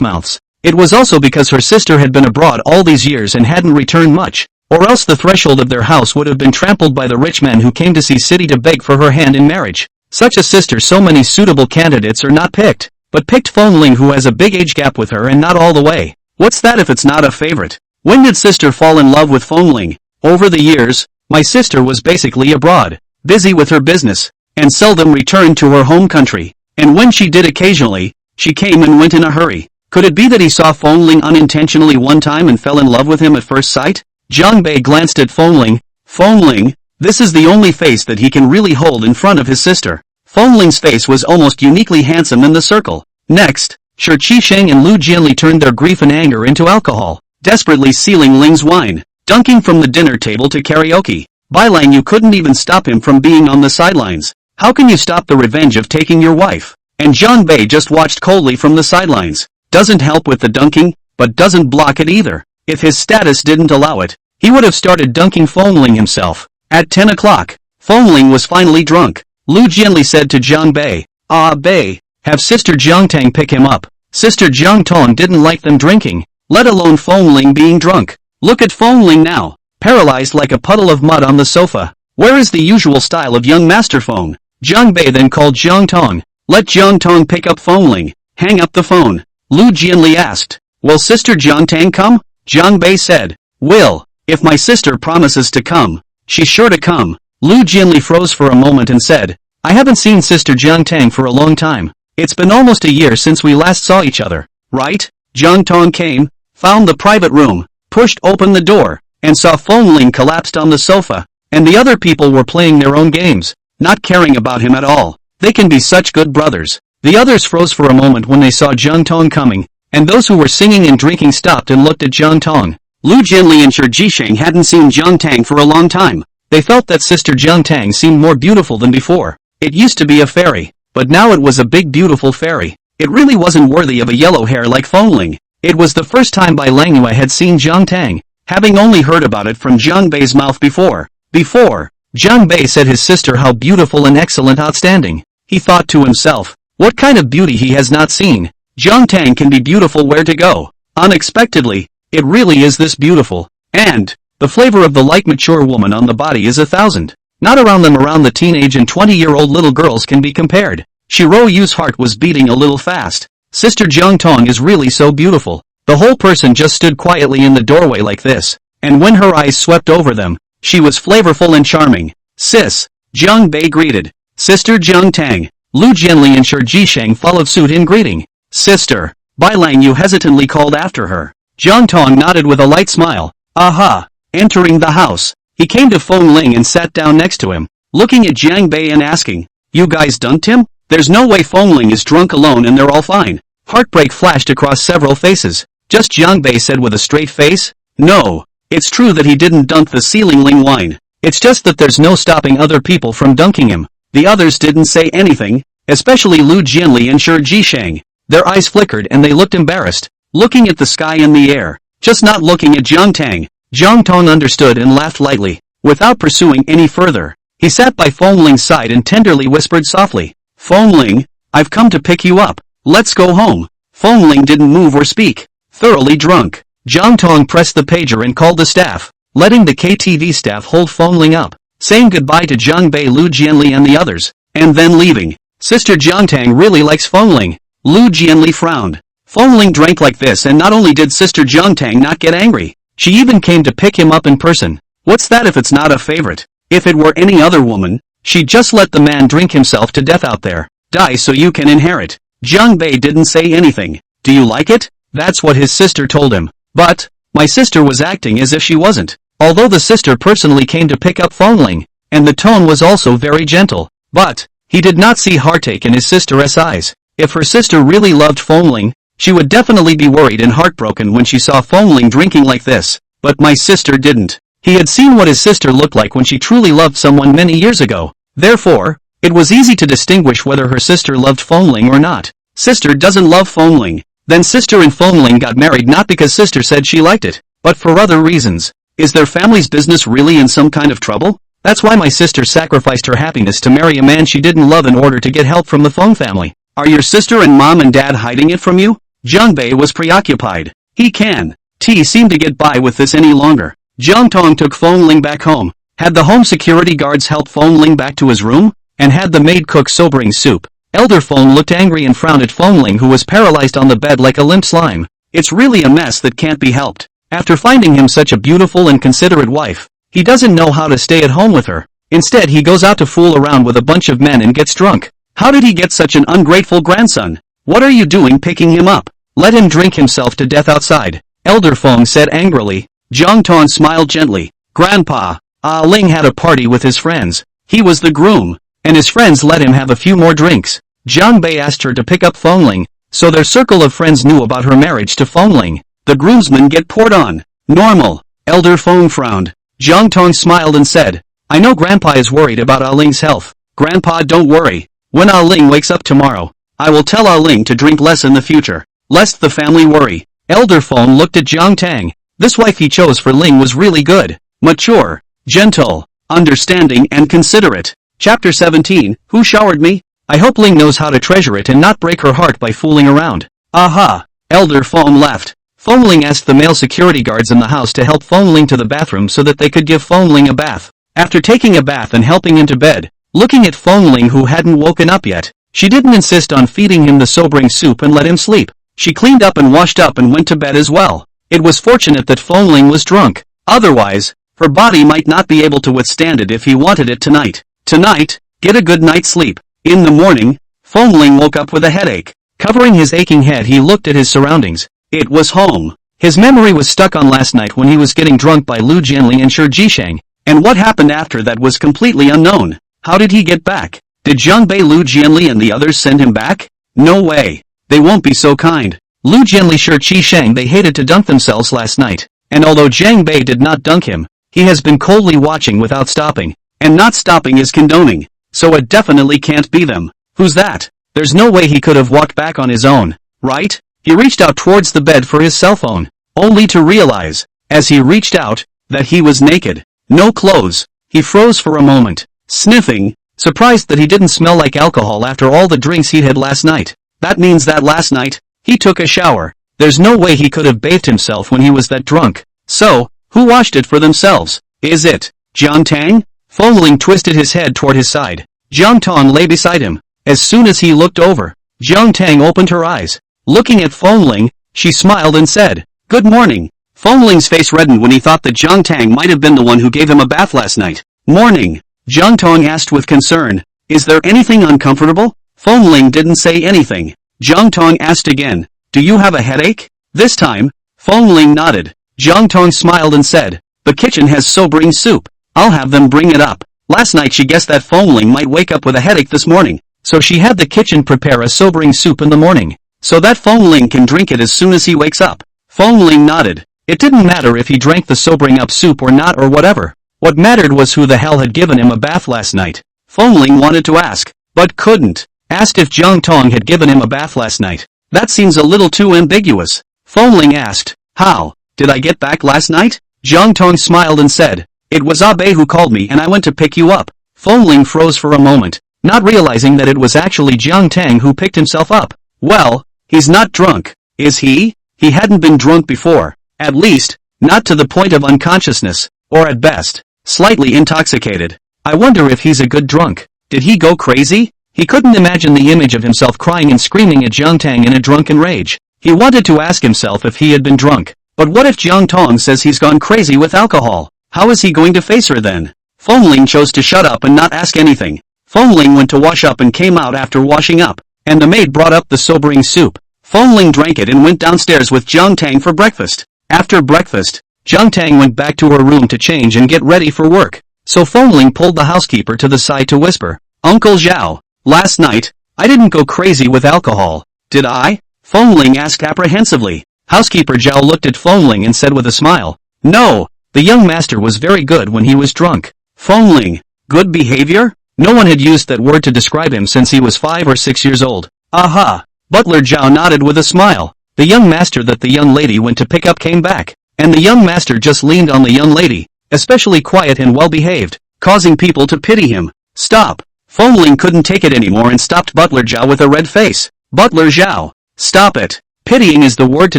mouths. It was also because her sister had been abroad all these years and hadn't returned much, or else the threshold of their house would have been trampled by the rich men who came to Sea City to beg for her hand in marriage. Such a sister, so many suitable candidates are not picked, but picked Fengling who has a big age gap with her and not all the way. What's that if it's not a favorite? When did sister fall in love with Fengling? Over the years, my sister was basically abroad, busy with her business, and seldom returned to her home country. And when she did occasionally, she came and went in a hurry. Could it be that he saw Fengling unintentionally one time and fell in love with him at first sight? Jiang Bei glanced at Fengling. Fengling, this is the only face that he can really hold in front of his sister. Fengling's face was almost uniquely handsome in the circle. Next, Shi Qisheng and Lu Jianli turned their grief and anger into alcohol, desperately sealing Ling's wine, dunking from the dinner table to karaoke. Bai Lang, you couldn't even stop him from being on the sidelines. How can you stop the revenge of taking your wife? And Jiang Bei just watched coldly from the sidelines. Doesn't help with the dunking, but doesn't block it either. If his status didn't allow it, he would have started dunking Fengling himself. At 10 o'clock, Fengling was finally drunk. Lu Jianli said to Jiang Bei, Bei, have Sister Jiang Tang pick him up. Sister Jiang Tang didn't like them drinking, let alone Fengling being drunk. Look at Fengling now, paralyzed like a puddle of mud on the sofa. Where is the usual style of young Master Feng? Jiang Bei then called Jiang Tang. Let Jiang Tang pick up Fengling. Hang up the phone. Lu Jianli asked, will Sister Jiang Tang come? Jiang Bei said, will. If my sister promises to come, she's sure to come. Lu Jianli froze for a moment and said, I haven't seen Sister Jiang Tang for a long time. It's been almost a year since we last saw each other, right? Jiang Tang came, found the private room, pushed open the door, and saw Fengling collapsed on the sofa, and the other people were playing their own games, not caring about him at all. They can be such good brothers. The others froze for a moment when they saw Jiang Tang coming, and those who were singing and drinking stopped and looked at Jiang Tang. Lu Jianli and Shi Qisheng hadn't seen Jiang Tang for a long time. They felt that Sister Jiang Tang seemed more beautiful than before. It used to be a fairy, but now it was a big beautiful fairy. It really wasn't worthy of a yellow hair like Fengling. It was the first time Bai Langyue had seen Jiang Tang, having only heard about it from Jiang Bei's mouth before. Jiang Bei said his sister how beautiful and excellent outstanding. He thought to himself, what kind of beauty he has not seen. Jiang Tang can be beautiful where to go. Unexpectedly, it really is this beautiful. And, the flavor of the like mature woman on the body is 1,000. Not around the teenage and 20-year-old little girls can be compared. Shiro Yu's heart was beating a little fast. Sister Jiang Tang is really so beautiful. The whole person just stood quietly in the doorway like this, and when her eyes swept over them, she was flavorful and charming. Sis, Jiang Bei greeted. Sister Jiang Tang. Lu Jianli and Shi Qisheng followed suit in greeting. Sister, Bai Langyu hesitantly called after her. Jiang Tang nodded with a light smile. Aha! Entering the house, he came to Fengling and sat down next to him, looking at Jiang Bei and asking, you guys dunked him? There's no way Fengling is drunk alone and they're all fine. Heartbreak flashed across several faces. Just Jiang Bei said with a straight face, no, it's true that he didn't dunk the ceiling Ling wine. It's just that there's no stopping other people from dunking him. The others didn't say anything, especially Lu Jianli and Shi Qisheng. Their eyes flickered and they looked embarrassed, looking at the sky and the air, just not looking at Jiang Tang. Jiang Tang understood and laughed lightly. Without pursuing any further, he sat by Fengling's side and tenderly whispered softly, Fengling, I've come to pick you up. Let's go home. Fengling didn't move or speak. Thoroughly drunk, Jiang Tang pressed the pager and called the staff, letting the KTV staff hold Fengling up, saying goodbye to Jiang Bei, Lu Jianli and the others, and then leaving. Sister Jiang Tang really likes Fengling. Lu Jianli frowned. Fengling drank like this, and not only did Sister Jiang Tang not get angry, she even came to pick him up in person. What's that if it's not a favorite? If it were any other woman, she'd just let the man drink himself to death out there. Die so you can inherit. Jiang Bei didn't say anything. Do you like it? That's what his sister told him. But, my sister was acting as if she wasn't. Although the sister personally came to pick up Fengling, and the tone was also very gentle. But, he did not see heartache in his sister's eyes. If her sister really loved Fengling, she would definitely be worried and heartbroken when she saw Fengling drinking like this. But my sister didn't. He had seen what his sister looked like when she truly loved someone many years ago. Therefore, it was easy to distinguish whether her sister loved Fengling or not. Sister doesn't love Fengling. Then sister and Fengling got married not because sister said she liked it, but for other reasons. Is their family's business really in some kind of trouble? That's why my sister sacrificed her happiness to marry a man she didn't love in order to get help from the Feng family. Are your sister and mom and dad hiding it from you? Jiang Bei was preoccupied. He can't seem to get by with this any longer. Jiang Tang took Fengling back home. Had the home security guards help Fengling back to his room? And had the maid cook sobering soup? Elder Feng looked angry and frowned at Fengling, who was paralyzed on the bed like a limp slime. It's really a mess that can't be helped. After finding him such a beautiful and considerate wife, he doesn't know how to stay at home with her. Instead he goes out to fool around with a bunch of men and gets drunk. How did he get such an ungrateful grandson? What are you doing picking him up? Let him drink himself to death outside. Elder Feng said angrily. Jiang Tang smiled gently. Grandpa, Ling had a party with his friends. He was the groom. and his friends let him have a few more drinks. Jiang Bei asked her to pick up Fengling, so their circle of friends knew about her marriage to Fengling. The groomsmen get poured on. Normal. Elder Feng frowned. Jiang Tang smiled and said, I know Grandpa is worried about Ah Ling's health. Grandpa, don't worry. When Ah Ling wakes up tomorrow, I will tell Ah Ling to drink less in the future, lest the family worry. Elder Feng looked at Jiang Tang. This wife he chose for Ling was really good, mature, gentle, understanding and considerate. Chapter 17, Who showered me? I hope Ling knows how to treasure it and not break her heart by fooling around. Aha! Elder Feng laughed. Fengling asked the male security guards in the house to help Fengling to the bathroom so that they could give Fengling a bath. After taking a bath and helping into bed, looking at Fengling who hadn't woken up yet, she didn't insist on feeding him the sobering soup and let him sleep. She cleaned up and washed up and went to bed as well. It was fortunate that Fengling was drunk. Otherwise, her body might not be able to withstand it if he wanted it tonight. Tonight, get a good night's sleep. In the morning, Fengling woke up with a headache. Covering his aching head, he looked at his surroundings. It was home. His memory was stuck on last night when he was getting drunk by Lu Jianli and Shi Jisheng, and what happened after that was completely unknown. How did he get back? Did Jiang Bei, Lu Jianli and the others send him back? No way. They won't be so kind. Lu Jianli, Shi Jisheng, they hated to dunk themselves last night, and although Jiang Bei did not dunk him, he has been coldly watching without stopping, and not stopping is condoning, so it definitely can't be them. Who's that? There's no way he could have walked back on his own, right? He reached out towards the bed for his cell phone, only to realize, as he reached out, that he was naked. No clothes. He froze for a moment, sniffing, surprised that he didn't smell like alcohol after all the drinks he had last night. That means that last night, he took a shower. There's no way he could have bathed himself when he was that drunk. So, who washed it for themselves? Is it Jiang Tang? Fengling twisted his head toward his side. Jiang Tang lay beside him. As soon as he looked over, Jiang Tang opened her eyes. Looking at Fengling, she smiled and said, Good morning. Fengling's face reddened when he thought that Jiang Tang might have been the one who gave him a bath last night. Morning. Jiang Tang asked with concern, Is there anything uncomfortable? Fengling didn't say anything. Jiang Tang asked again, Do you have a headache? This time, Fengling nodded. Jiang Tang smiled and said, The kitchen has sobering soup. I'll have them bring it up. Last night she guessed that Fengling might wake up with a headache this morning, so she had the kitchen prepare a sobering soup in the morning, so that Fengling can drink it as soon as he wakes up. Fengling nodded. It didn't matter if he drank the sobering up soup or not or whatever. What mattered was who the hell had given him a bath last night. Fengling wanted to ask, but couldn't. Asked if Jiang Tang had given him a bath last night. That seems a little too ambiguous. Fengling asked, How did I get back last night? Jiang Tang smiled and said, It was Ah Bei who called me and I went to pick you up. Fengling froze for a moment, not realizing that it was actually Jiang Tang who picked himself up. Well, he's not drunk, is he? He hadn't been drunk before. At least, not to the point of unconsciousness, or at best, slightly intoxicated. I wonder if he's a good drunk. Did he go crazy? He couldn't imagine the image of himself crying and screaming at Jiang Tang in a drunken rage. He wanted to ask himself if he had been drunk. But what if Jiang Tang says he's gone crazy with alcohol? How is he going to face her then? Fengling chose to shut up and not ask anything. Fengling went to wash up and came out after washing up, and the maid brought up the sobering soup. Fengling drank it and went downstairs with Jiang Tang for breakfast. After breakfast, Jiang Tang went back to her room to change and get ready for work. So Fengling pulled the housekeeper to the side to whisper, Uncle Zhao, last night, I didn't go crazy with alcohol, did I? Fengling asked apprehensively. Housekeeper Zhao looked at Fengling and said with a smile, No, the young master was very good when he was drunk. Fengling, good behavior? No one had used that word to describe him since he was 5 or 6 years old. Aha! Butler Zhao nodded with a smile. The young master that the young lady went to pick up came back, and the young master just leaned on the young lady, especially quiet and well-behaved, causing people to pity him. Stop! Fengling couldn't take it anymore and stopped Butler Zhao with a red face. Butler Zhao, stop it! Pitying is the word to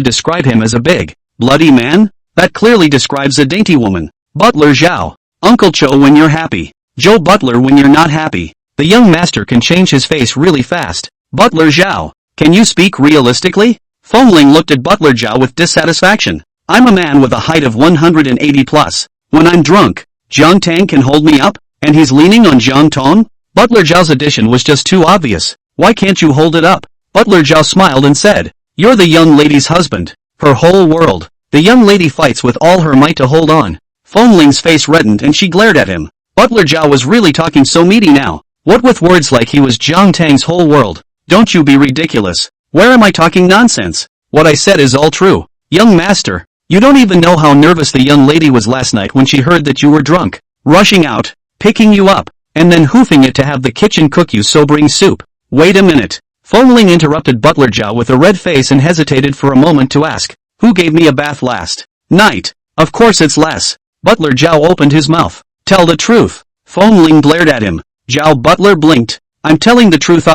describe him as a big, bloody man? That clearly describes a dainty woman. Butler Zhao, Uncle Cho when you're happy, Joe Butler when you're not happy. The young master can change his face really fast. Butler Zhao, can you speak realistically? Fengling looked at Butler Zhao with dissatisfaction. I'm a man with a height of 180 plus. When I'm drunk, Jiang Tang can hold me up, and he's leaning on Jiang Tang? Butler Zhao's addition was just too obvious. Why can't you hold it up? Butler Zhao smiled and said, You're the young lady's husband. Her whole world. The young lady fights with all her might to hold on. Fengling's face reddened and she glared at him. Butler Zhao was really talking so meaty now. What with words like he was Jiang Tang's whole world? Don't you be ridiculous. Where am I talking nonsense? What I said is all true. Young master, you don't even know how nervous the young lady was last night when she heard that you were drunk, rushing out, picking you up, and then hoofing it to have the kitchen cook you sobering soup. Wait a minute. Fengling interrupted Butler Zhao with a red face and hesitated for a moment to ask, who gave me a bath last night? Of course it's Les. Butler Zhao opened his mouth. Tell the truth. Fengling glared at him. Zhao Butler blinked. I'm telling the truth.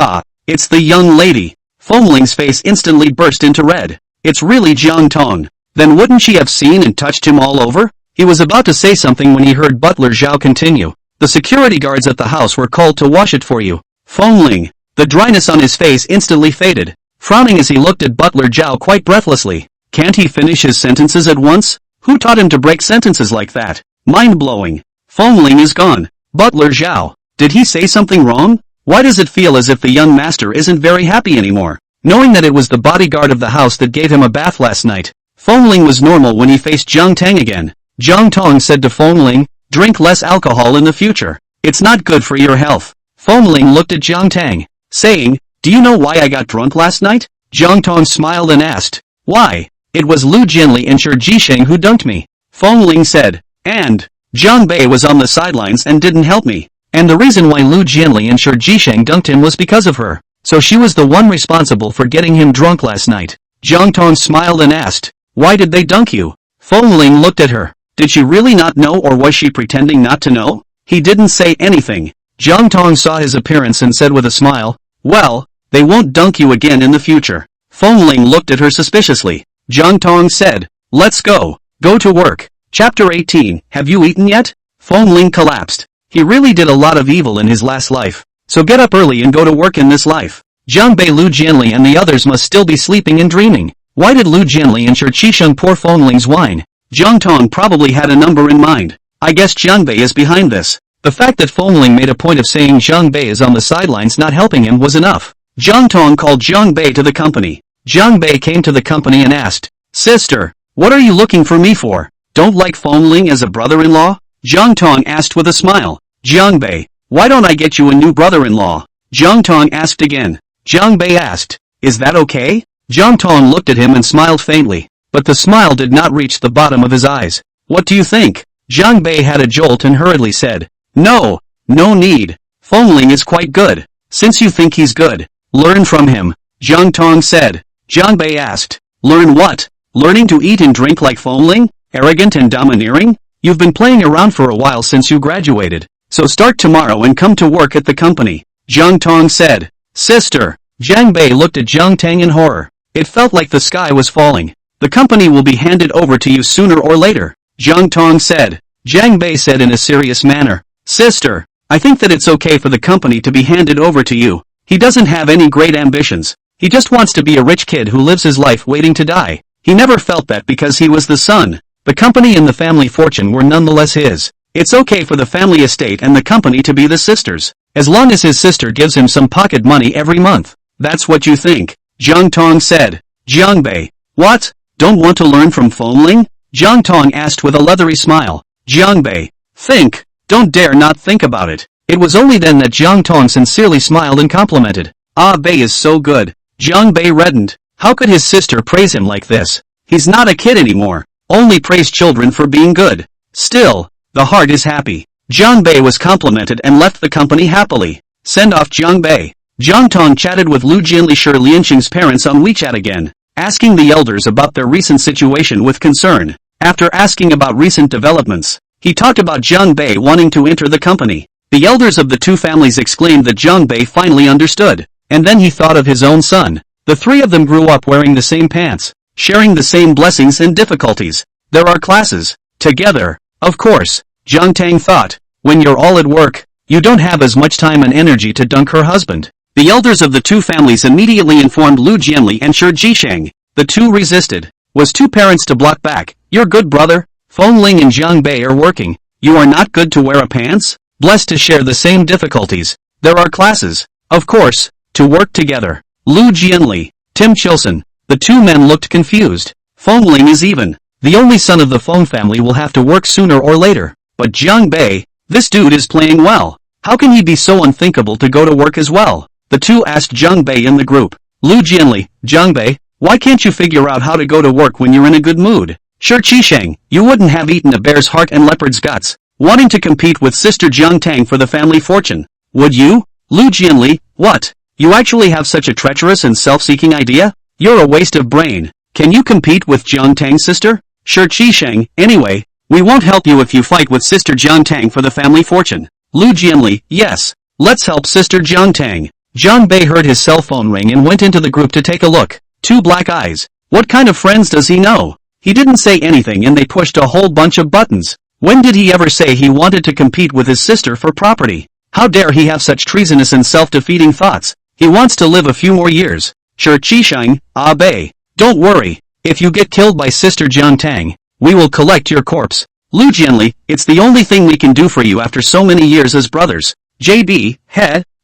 It's the young lady. Fengling's face instantly burst into red. It's really Jiang Tang. Then wouldn't she have seen and touched him all over? He was about to say something when he heard Butler Zhao continue. The security guards at the house were called to wash it for you. Fengling. The dryness on his face instantly faded, frowning as he looked at Butler Zhao quite breathlessly. Can't he finish his sentences at once? Who taught him to break sentences like that? Mind-blowing. Fengling is gone. Butler Zhao. Did he say something wrong? Why does it feel as if the young master isn't very happy anymore? Knowing that it was the bodyguard of the house that gave him a bath last night, Fengling was normal when he faced Jiang Tang again. Jiang Tang said to Fengling, drink less alcohol in the future. It's not good for your health. Fengling looked at Jiang Tang, saying, do you know why I got drunk last night? Jiang Tang smiled and asked, why? It was Lu Jianli and Shi Jisheng who dunked me. Fengling said, and Jiang Bei was on the sidelines and didn't help me. And the reason why Lu Jianli and Shi Jisheng dunked him was because of her. So she was the one responsible for getting him drunk last night. Jiang Tang smiled and asked, why did they dunk you? Fengling looked at her. Did she really not know, or was she pretending not to know? He didn't say anything. Jiang Tang saw his appearance and said with a smile, well, they won't dunk you again in the future. Fengling looked at her suspiciously. Jiang Tang said, let's go. Go to work. Chapter 18, have you eaten yet? Fengling collapsed. He really did a lot of evil in his last life. So get up early and go to work in this life. Jiang Bei, Lu Jianli and the others must still be sleeping and dreaming. Why did Lu Jianli and Shi Jisheng pour Fengling's wine? Jiang Tang probably had a number in mind. I guess Jiang Bei is behind this. The fact that Fengling made a point of saying Jiang Bei is on the sidelines not helping him was enough. Jiang Tang called Jiang Bei to the company. Jiang Bei came to the company and asked, sister, what are you looking for me for? Don't like Fengling as a brother-in-law? Jiang Tang asked with a smile. Jiang Bei, why don't I get you a new brother-in-law? Jiang Tang asked again. Jiang Bei asked, is that okay? Jiang Tang looked at him and smiled faintly, but the smile did not reach the bottom of his eyes. What do you think? Jiang Bei had a jolt and hurriedly said, no need. Fengling is quite good. Since you think he's good, learn from him, Jiang Tang said. Jiang Bei asked, learn what? Learning to eat and drink like Fengling? Arrogant and domineering? You've been playing around for a while since you graduated, so start tomorrow and come to work at the company, Jiang Tang said. Sister. Jiang Bei looked at Jiang Tang in horror. It felt like the sky was falling. The company will be handed over to you sooner or later, Jiang Tang said. Jiang Bei said in a serious manner, sister, I think that it's okay for the company to be handed over to you. He doesn't have any great ambitions. He just wants to be a rich kid who lives his life waiting to die. He never felt that because he was the son. The company and the family fortune were nonetheless his. It's okay for the family estate and the company to be the sister's, as long as his sister gives him some pocket money every month. That's what you think, Jiang Tang said. Jiang Bei, what? Don't want to learn from Fengling? Jiang Tang asked with a leathery smile. Jiang Bei, think. Don't dare not think about it. It was only then that Jiang Tang sincerely smiled and complimented. Ah, Bei is so good. Jiang Bei reddened. How could his sister praise him like this? He's not a kid anymore. Only praise children for being good. Still, the heart is happy. Jiang Bei was complimented and left the company happily. Send off Jiang Bei. Jiang Tang chatted with Lu Jianli Shi Lianqing's parents on WeChat again, asking the elders about their recent situation with concern. After asking about recent developments, he talked about Jiang Bei wanting to enter the company. The elders of the two families exclaimed that Jiang Bei finally understood, and then he thought of his own son. The three of them grew up wearing the same pants, sharing the same blessings and difficulties. There are classes. Together, of course, Jiang Tang thought. When you're all at work, you don't have as much time and energy to dunk her husband. The elders of the two families immediately informed Lu Jianli and Shi Jisheng. The two resisted. Was two parents to block back? Your good brother, Fengling and Jiang Bei are working. You are not good to wear a pants? Blessed to share the same difficulties. There are classes. Of course, to work together. Lu Jianli, Tim Chilson. The two men looked confused. Fengling is even. The only son of the Feng family will have to work sooner or later. But Jiang Bei, this dude is playing well. How can he be so unthinkable to go to work as well? The two asked Jiang Bei in the group. Lu Jianli, Jiang Bei, why can't you figure out how to go to work when you're in a good mood? Sure Qisheng, you wouldn't have eaten a bear's heart and leopard's guts, wanting to compete with sister Jiang Tang for the family fortune. Would you? Lu Jianli, what? You actually have such a treacherous and self-seeking idea? You're a waste of brain. Can you compete with Jiang Tang's sister? Sure Qisheng, anyway, we won't help you if you fight with sister Jiang Tang for the family fortune. Lu Jianli, yes, let's help sister Jiang Tang. Jiang Bei heard his cell phone ring and went into the group to take a look. Two black eyes. What kind of friends does he know? He didn't say anything and they pushed a whole bunch of buttons. When did he ever say he wanted to compete with his sister for property? How dare he have such treasonous and self-defeating thoughts? He wants to live a few more years. Sure Qisheng, Bei. Don't worry. If you get killed by sister Jiang Tang, we will collect your corpse. Lu Jianli, it's the only thing we can do for you after so many years as brothers. JB,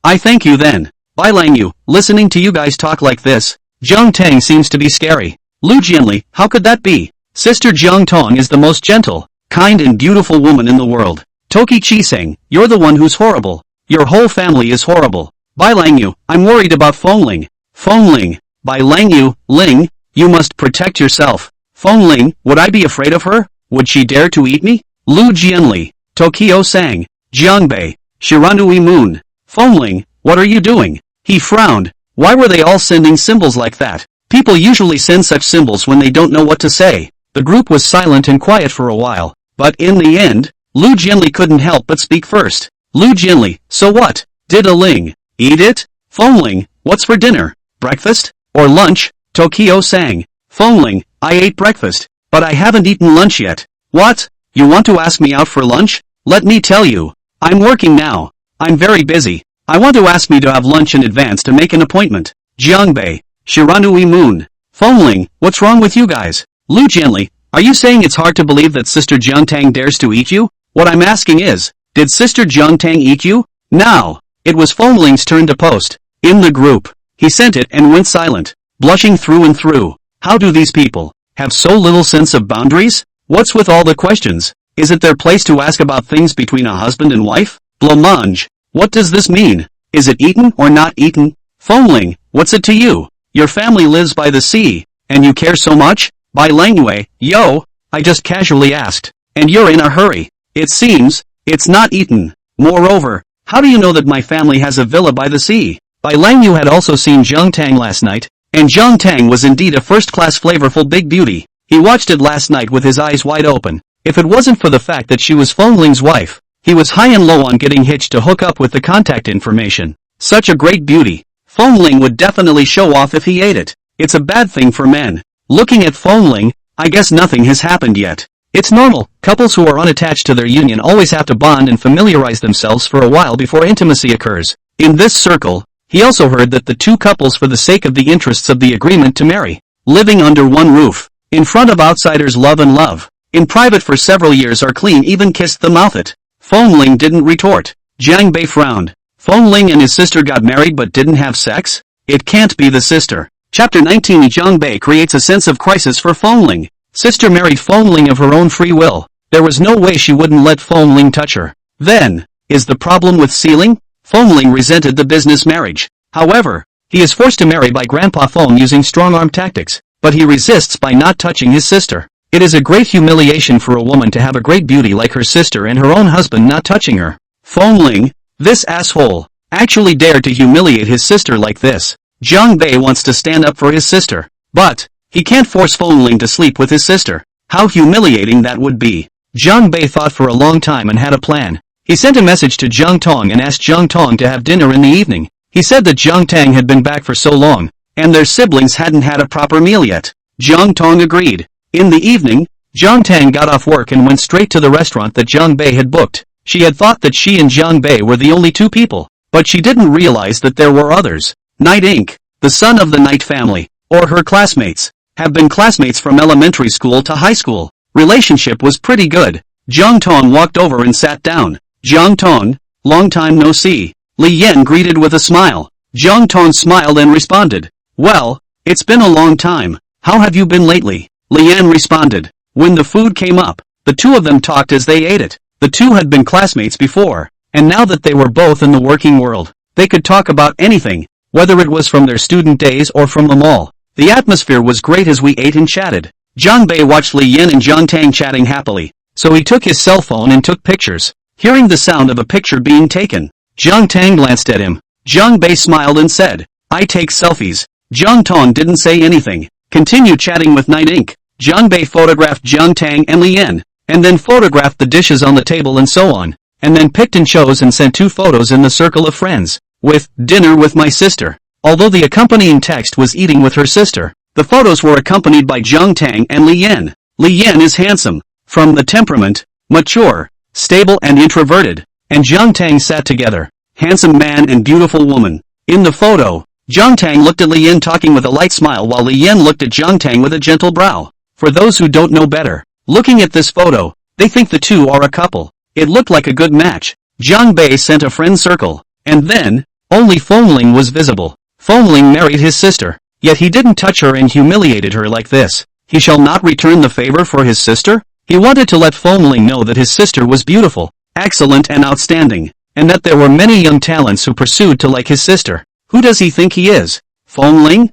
I thank you then. Bai Langyu, listening to you guys talk like this, Jiang Tang seems to be scary. Lu Jianli, how could that be? Sister Jiang Tang is the most gentle, kind and beautiful woman in the world. Toki Qiseng, you're the one who's horrible. Your whole family is horrible. Bai Langyu, I'm worried about Fengling. Fengling, Bai Langyu, Ling, you must protect yourself. Fengling, would I be afraid of her? Would she dare to eat me? Lu Jianli, Tokyo Sang, Jiang Bei, Shiranui Moon. Fengling, what are you doing? He frowned. Why were they all sending symbols like that? People usually send such symbols when they don't know what to say. The group was silent and quiet for a while, but in the end, Lu Jianli couldn't help but speak first. Lu Jianli, so what? Did a Ling eat it? Fengling, what's for dinner? Breakfast? Or lunch? Tokyo Sang. Fengling, I ate breakfast, but I haven't eaten lunch yet. What? You want to ask me out for lunch? Let me tell you. I'm working now. I'm very busy. I want to ask me to have lunch in advance to make an appointment. Jiang Bei, Shiranui Moon. Fengling, what's wrong with you guys? Lu Jianli, are you saying it's hard to believe that sister Jiang Tang dares to eat you? What I'm asking is, did sister Jiang Tang eat you? Now, it was Fengling's turn to post. In the group, he sent it and went silent, blushing through and through. How do these people have so little sense of boundaries? What's with all the questions? Is it their place to ask about things between a husband and wife? Blancmange. What does this mean? Is it eaten or not eaten? Fengling, what's it to you? Your family lives by the sea, and you care so much? Bai Langyu, yo, I just casually asked. And you're in a hurry. It seems, it's not eaten. Moreover, how do you know that my family has a villa by the sea? Bai Langyu had also seen Jiang Tang last night, and Jiang Tang was indeed a first-class flavorful big beauty. He watched it last night with his eyes wide open. If it wasn't for the fact that she was Fengling's wife, he was high and low on getting hitched to hook up with the contact information. Such a great beauty. Fengling would definitely show off if he ate it. It's a bad thing for men. Looking at Fengling, I guess nothing has happened yet. It's normal. Couples who are unattached to their union always have to bond and familiarize themselves for a while before intimacy occurs. In this circle, he also heard that the two couples, for the sake of the interests of the agreement to marry, living under one roof, in front of outsiders, love and love, in private for several years, are clean, even kissed the mouth it. Fengling didn't retort. Jiang Bei frowned. Fengling and his sister got married but didn't have sex? It can't be the sister. Chapter 19. Jiang Bei creates a sense of crisis for Fengling. Sister married Fengling of her own free will. There was no way she wouldn't let Fengling touch her. Then, is the problem with sealing? Fengling resented the business marriage. However, he is forced to marry by Grandpa Feng using strong-arm tactics, but he resists by not touching his sister. It is a great humiliation for a woman to have a great beauty like her sister and her own husband not touching her. Fengling, this asshole, actually dared to humiliate his sister like this. Jiang Bei wants to stand up for his sister, but he can't force Fengling to sleep with his sister. How humiliating that would be. Jiang Bei thought for a long time and had a plan. He sent a message to Jiang Tang and asked Jiang Tang to have dinner in the evening. He said that Jiang Tang had been back for so long, and their siblings hadn't had a proper meal yet. Jiang Tang agreed. In the evening, Jiang Tang got off work and went straight to the restaurant that Jiang Bei had booked. She had thought that she and Jiang Bei were the only two people, but she didn't realize that there were others. Knight Inc., the son of the Knight family, or her classmates, have been classmates from elementary school to high school. Relationship was pretty good. Jiang Tang walked over and sat down. Jiang Tang, long time no see. Li Yan greeted with a smile. Jiang Tang smiled and responded, well, it's been a long time. How have you been lately? Li Yan responded. When the food came up, the two of them talked as they ate it. The two had been classmates before, and now that they were both in the working world, they could talk about anything, whether it was from their student days or from the mall. The atmosphere was great as we ate and chatted. Jiang Bei watched Li Yan and Jiang Tang chatting happily, so he took his cell phone and took pictures. Hearing the sound of a picture being taken, Jiang Tang glanced at him. Jiang Bei smiled and said, "I take selfies." Jiang Tang didn't say anything. Continue chatting with Night Ink. Jiang Bei photographed Jiang Tang and Li Yan, and then photographed the dishes on the table and so on, and then picked and chose and sent 2 photos in the circle of friends, with, "Dinner with my sister." Although the accompanying text was "eating with her sister," the photos were accompanied by Jiang Tang and Li Yan. Li Yan is handsome, from the temperament, mature, stable and introverted, and Jiang Tang sat together, handsome man and beautiful woman. In the photo, Jiang Tang looked at Li Yan talking with a light smile while Li Yan looked at Jiang Tang with a gentle brow. For those who don't know better, looking at this photo, they think the two are a couple. It looked like a good match. Jiang Bei sent a friend circle, and then, only Fengling was visible. Fengling married his sister, yet he didn't touch her and humiliated her like this. He shall not return the favor for his sister? He wanted to let Fengling know that his sister was beautiful, excellent and outstanding, and that there were many young talents who pursued to like his sister. Who does he think he is? Fengling?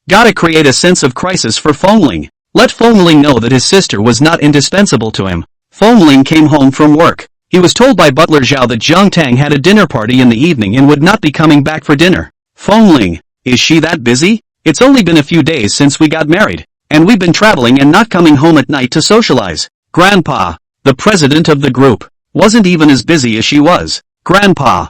Gotta create a sense of crisis for Fengling. Let Fengling know that his sister was not indispensable to him. Fengling came home from work. He was told by butler Zhao that Jiang Tang had a dinner party in the evening and would not be coming back for dinner. Fengling, is she that busy? It's only been a few days since we got married, and we've been traveling and not coming home at night to socialize. Grandpa, the president of the group, wasn't even as busy as she was. Grandpa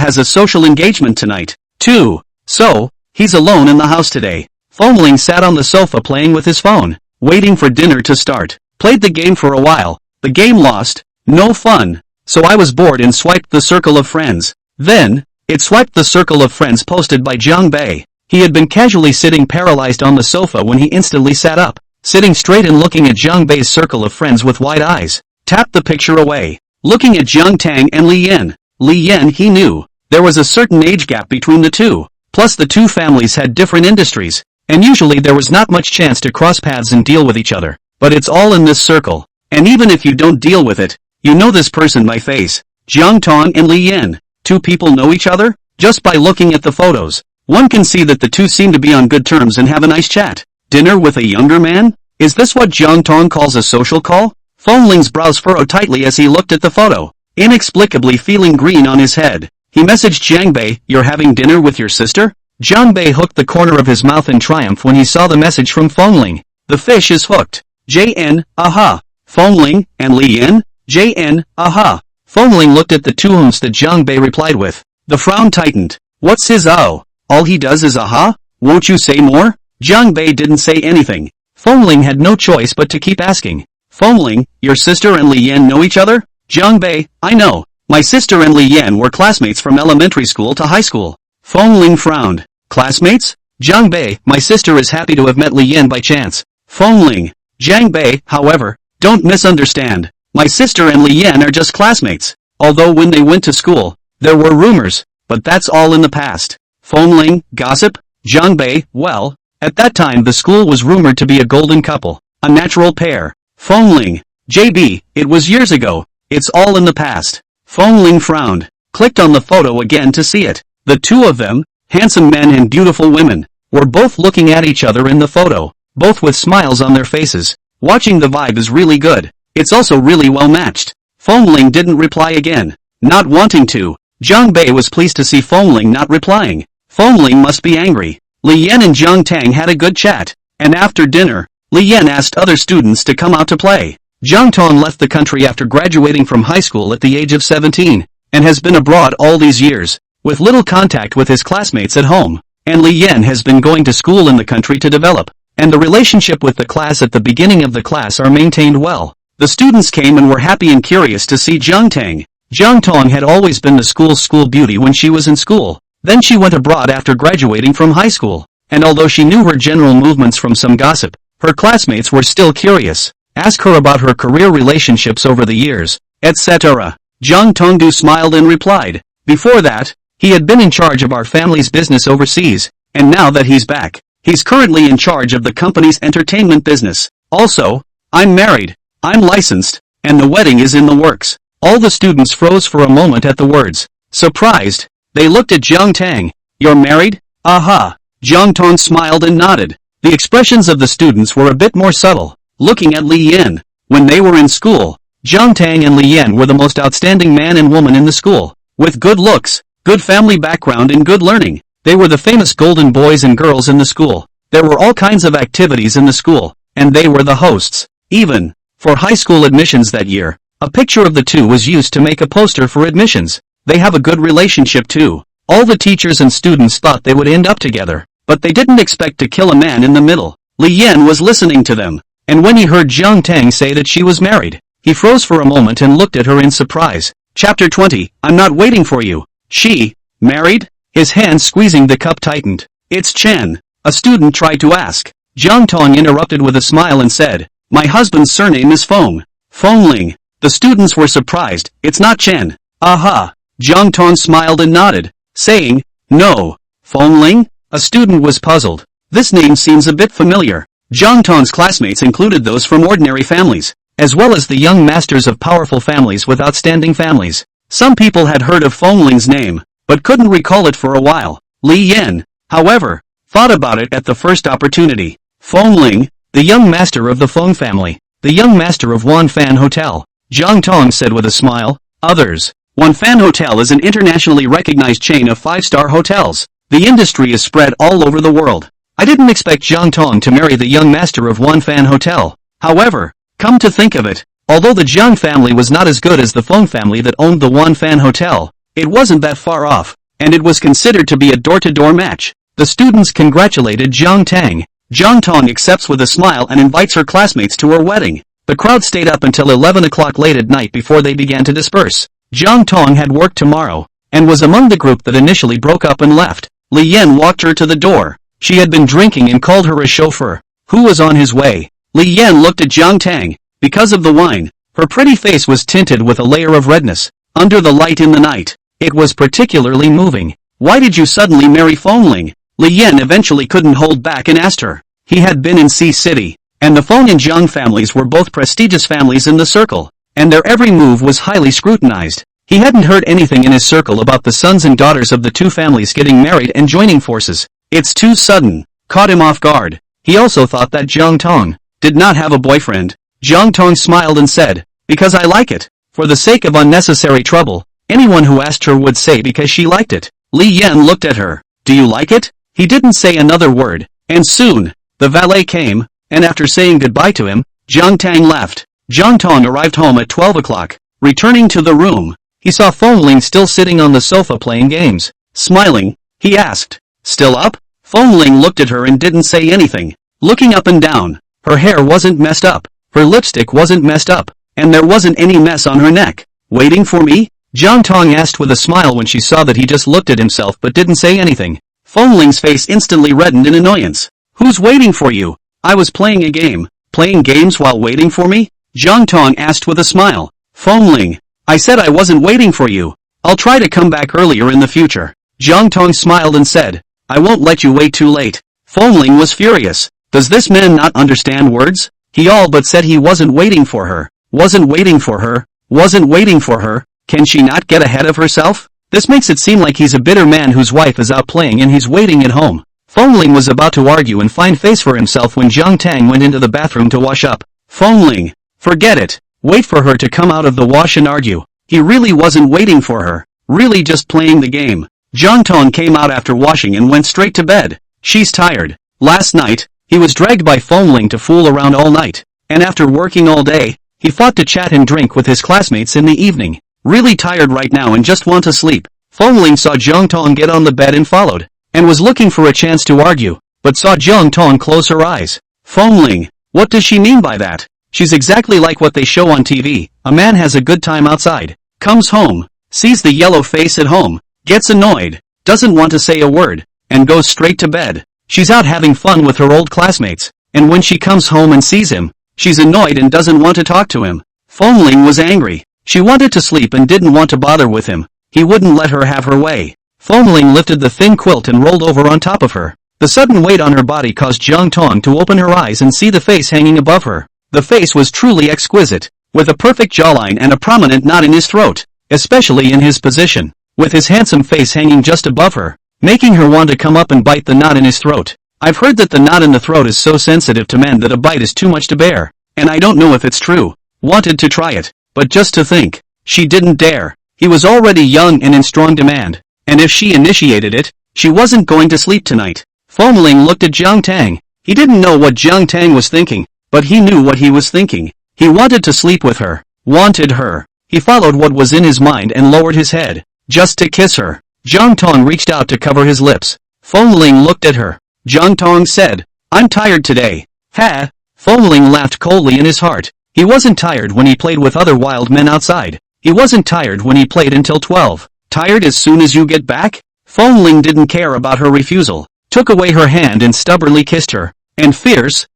has a social engagement tonight, too. So, he's alone in the house today. Fengling sat on the sofa playing with his phone, waiting for dinner to start. Played the game for a while. The game lost. No fun. So I was bored and swiped the circle of friends. Then, it swiped the circle of friends posted by Jiang Bei. He had been casually sitting paralyzed on the sofa when he instantly sat up, sitting straight and looking at Jiang Bei's circle of friends with wide eyes. Tapped the picture away, looking at Jiang Tang and Li Yan. Li Yan he knew. There was a certain age gap between the two. Plus the two families had different industries, and usually there was not much chance to cross paths and deal with each other. But it's all in this circle. And even if you don't deal with it, you know this person by face. Jiang Tang and Li Yan. Two people know each other? Just by looking at the photos, one can see that the two seem to be on good terms and have a nice chat. Dinner with a younger man? Is this what Jiang Tang calls a social call? Fengling's brows furrowed tightly as he looked at the photo, inexplicably feeling green on his head. He messaged Jiang Bei, "You're having dinner with your sister?" Jiang Bei hooked the corner of his mouth in triumph when he saw the message from Fengling. The fish is hooked. JN, aha. Fengling, and Li Yan? JN, aha. Fengling looked at the two ums that Jiang Bei replied with. The frown tightened. What's his oh? All he does is aha? Won't you say more? Jiang Bei didn't say anything. Fengling had no choice but to keep asking. Fengling, your sister and Li Yan know each other? Jiang Bei, I know. My sister and Li Yan were classmates from elementary school to high school. Fengling frowned. Classmates? Jiang Bei, my sister is happy to have met Li Yan by chance. Fengling. Jiang Bei, however, don't misunderstand. My sister and Li Yan are just classmates. Although when they went to school, there were rumors, but that's all in the past. Fengling, gossip? Jiang Bei, well, at that time the school was rumored to be a golden couple, a natural pair. Fengling, JB, it was years ago. It's all in the past. Fengling frowned, clicked on the photo again to see it. The two of them, handsome men and beautiful women, were both looking at each other in the photo, both with smiles on their faces. Watching the vibe is really good. It's also really well matched. Fengling didn't reply again, not wanting to. Jiang Bei was pleased to see Fengling not replying. Fengling must be angry. Li Yan and Jiang Tang had a good chat, and after dinner, Li Yan asked other students to come out to play. Jiang Tang left the country after graduating from high school at the age of 17, and has been abroad all these years, with little contact with his classmates at home. And Li Yan has been going to school in the country to develop, and the relationship with the class at the beginning of the class are maintained well. The students came and were happy and curious to see Jiang Tang. Jiang Tang had always been the school's school beauty when she was in school. Then she went abroad after graduating from high school, and although she knew her general movements from some gossip, her classmates were still curious. Ask her about her career relationships over the years, etc. Jiang Tongdu smiled and replied. Before that, he had been in charge of our family's business overseas, and now that he's back, he's currently in charge of the company's entertainment business. Also, I'm married, I'm licensed, and the wedding is in the works. All the students froze for a moment at the words. Surprised, they looked at Jiang Tang. You're married? Aha! Jiang Tang smiled and nodded. The expressions of the students were a bit more subtle. Looking at Li Yan. When they were in school, Jiang Tang and Li Yan were the most outstanding man and woman in the school. With good looks, good family background and good learning, they were the famous golden boys and girls in the school. There were all kinds of activities in the school, and they were the hosts. Even, for high school admissions that year, a picture of the two was used to make a poster for admissions. They have a good relationship too. All the teachers and students thought they would end up together, but they didn't expect to kill a man in the middle. Li Yan was listening to them, and when he heard Jiang Tang say that she was married, he froze for a moment and looked at her in surprise. Chapter 20, I'm not waiting for you. She, married? His hand squeezing the cup tightened. It's Chen. A student tried to ask. Jiang Tang interrupted with a smile and said, my husband's surname is Feng. Fengling. The students were surprised. It's not Chen. Aha. Jiang Tang smiled and nodded, saying, no. Fengling? A student was puzzled. This name seems a bit familiar. Jiang Tang's classmates included those from ordinary families, as well as the young masters of powerful families with outstanding families. Some people had heard of Fengling's name, but couldn't recall it for a while. Li Yan, however, thought about it at the first opportunity. Fengling, the young master of the Feng family, the young master of Wanfan Hotel. Jiang Tang said with a smile. Others. Wanfan Hotel is an internationally recognized chain of 5-star hotels. The industry is spread all over the world. I didn't expect Jiang Tang to marry the young master of Wanfan Hotel. However, come to think of it, although the Jiang family was not as good as the Feng family that owned the Wanfan Hotel, it wasn't that far off, and it was considered to be a door-to-door match. The students congratulated Jiang Tang. Jiang Tang accepts with a smile and invites her classmates to her wedding. The crowd stayed up until 11 o'clock late at night before they began to disperse. Jiang Tang had work tomorrow, and was among the group that initially broke up and left. Li Yan walked her to the door. She had been drinking and called her a chauffeur, who was on his way. Li Yan looked at Jiang Tang. Because of the wine, her pretty face was tinted with a layer of redness. Under the light in the night, it was particularly moving. Why did you suddenly marry Fengling? Li Yan eventually couldn't hold back and asked her. He had been in Sea City, and the Feng and Jiang families were both prestigious families in the circle, and their every move was highly scrutinized. He hadn't heard anything in his circle about the sons and daughters of the two families getting married and joining forces. It's too sudden. Caught him off guard. He also thought that Jiang Tang did not have a boyfriend. Jiang Tang smiled and said, because I like it. For the sake of unnecessary trouble, anyone who asked her would say because she liked it. Li Yan looked at her. Do you like it? He didn't say another word, and soon, the valet came, and after saying goodbye to him, Jiang Tang left. Jiang Tang arrived home at 12 o'clock. Returning to the room, he saw Fengling still sitting on the sofa playing games. Smiling, he asked, still up? Fengling looked at her and didn't say anything. Looking up and down, her hair wasn't messed up, her lipstick wasn't messed up, and there wasn't any mess on her neck. Waiting for me? Jiang Tang asked with a smile when she saw that he just looked at himself but didn't say anything. Fengling's face instantly reddened in annoyance. Who's waiting for you? I was playing a game. Playing games while waiting for me? Jiang Tang asked with a smile. Fengling, I said I wasn't waiting for you. I'll try to come back earlier in the future. Jiang Tang smiled and said, I won't let you wait too late. Fengling was furious. Does this man not understand words? He all but said he wasn't waiting for her. Wasn't waiting for her. Wasn't waiting for her. Can she not get ahead of herself? This makes it seem like he's a bitter man whose wife is out playing and he's waiting at home. Fengling was about to argue and find face for himself when Jiang Tang went into the bathroom to wash up. Fengling, forget it. Wait for her to come out of the wash and argue. He really wasn't waiting for her. Really just playing the game. Jiang Tang came out after washing and went straight to bed. She's tired. Last night, he was dragged by Fengling to fool around all night. And after working all day, he fought to chat and drink with his classmates in the evening. Really tired right now and just want to sleep. Fengling saw Jiang Tang get on the bed and followed, and was looking for a chance to argue, but saw Jiang Tang close her eyes. Fengling, what does she mean by that? She's exactly like what they show on TV. A man has a good time outside, comes home, sees the yellow face at home, gets annoyed, doesn't want to say a word, and goes straight to bed. She's out having fun with her old classmates, and when she comes home and sees him, she's annoyed and doesn't want to talk to him. Fengling was angry. She wanted to sleep and didn't want to bother with him. He wouldn't let her have her way. Fengling lifted the thin quilt and rolled over on top of her. The sudden weight on her body caused Jiang Tang to open her eyes and see the face hanging above her. The face was truly exquisite. with a perfect jawline and a prominent knot in his throat, especially in his position, with his handsome face hanging just above her, making her want to come up and bite the knot in his throat. I've heard that the knot in the throat is so sensitive to men that a bite is too much to bear, and I don't know if it's true. Wanted to try it, but just to think, she didn't dare. He was already young and in strong demand, and if she initiated it, she wasn't going to sleep tonight. Fengling looked at Jiang Tang. He didn't know what Jiang Tang was thinking, but he knew what he was thinking. He wanted to sleep with her, wanted her. He followed what was in his mind and lowered his head, just to kiss her. Jiang Tang reached out to cover his lips. Fengling looked at her. Jiang Tang said, "I'm tired today." Ha! Fengling laughed coldly in his heart. He wasn't tired when he played with other wild men outside. He wasn't tired when he played until 12. Tired as soon as you get back? Fengling didn't care about her refusal, took away her hand and stubbornly kissed her. And fierce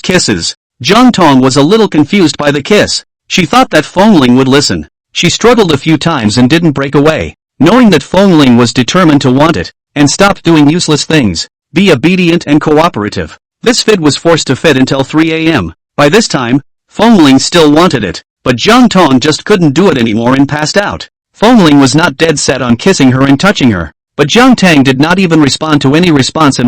kisses. Jiang Tang was a little confused by the kiss. She thought that Fengling would listen. She struggled a few times and didn't break away, knowing that Fengling was determined to want it, and stop doing useless things. Be obedient and cooperative. This fit was forced to fit until 3 a.m. By this time, Fengling still wanted it, but Jiang Tang just couldn't do it anymore and passed out. Fengling was not dead set on kissing her and touching her, but Jiang Tang did not even respond to any response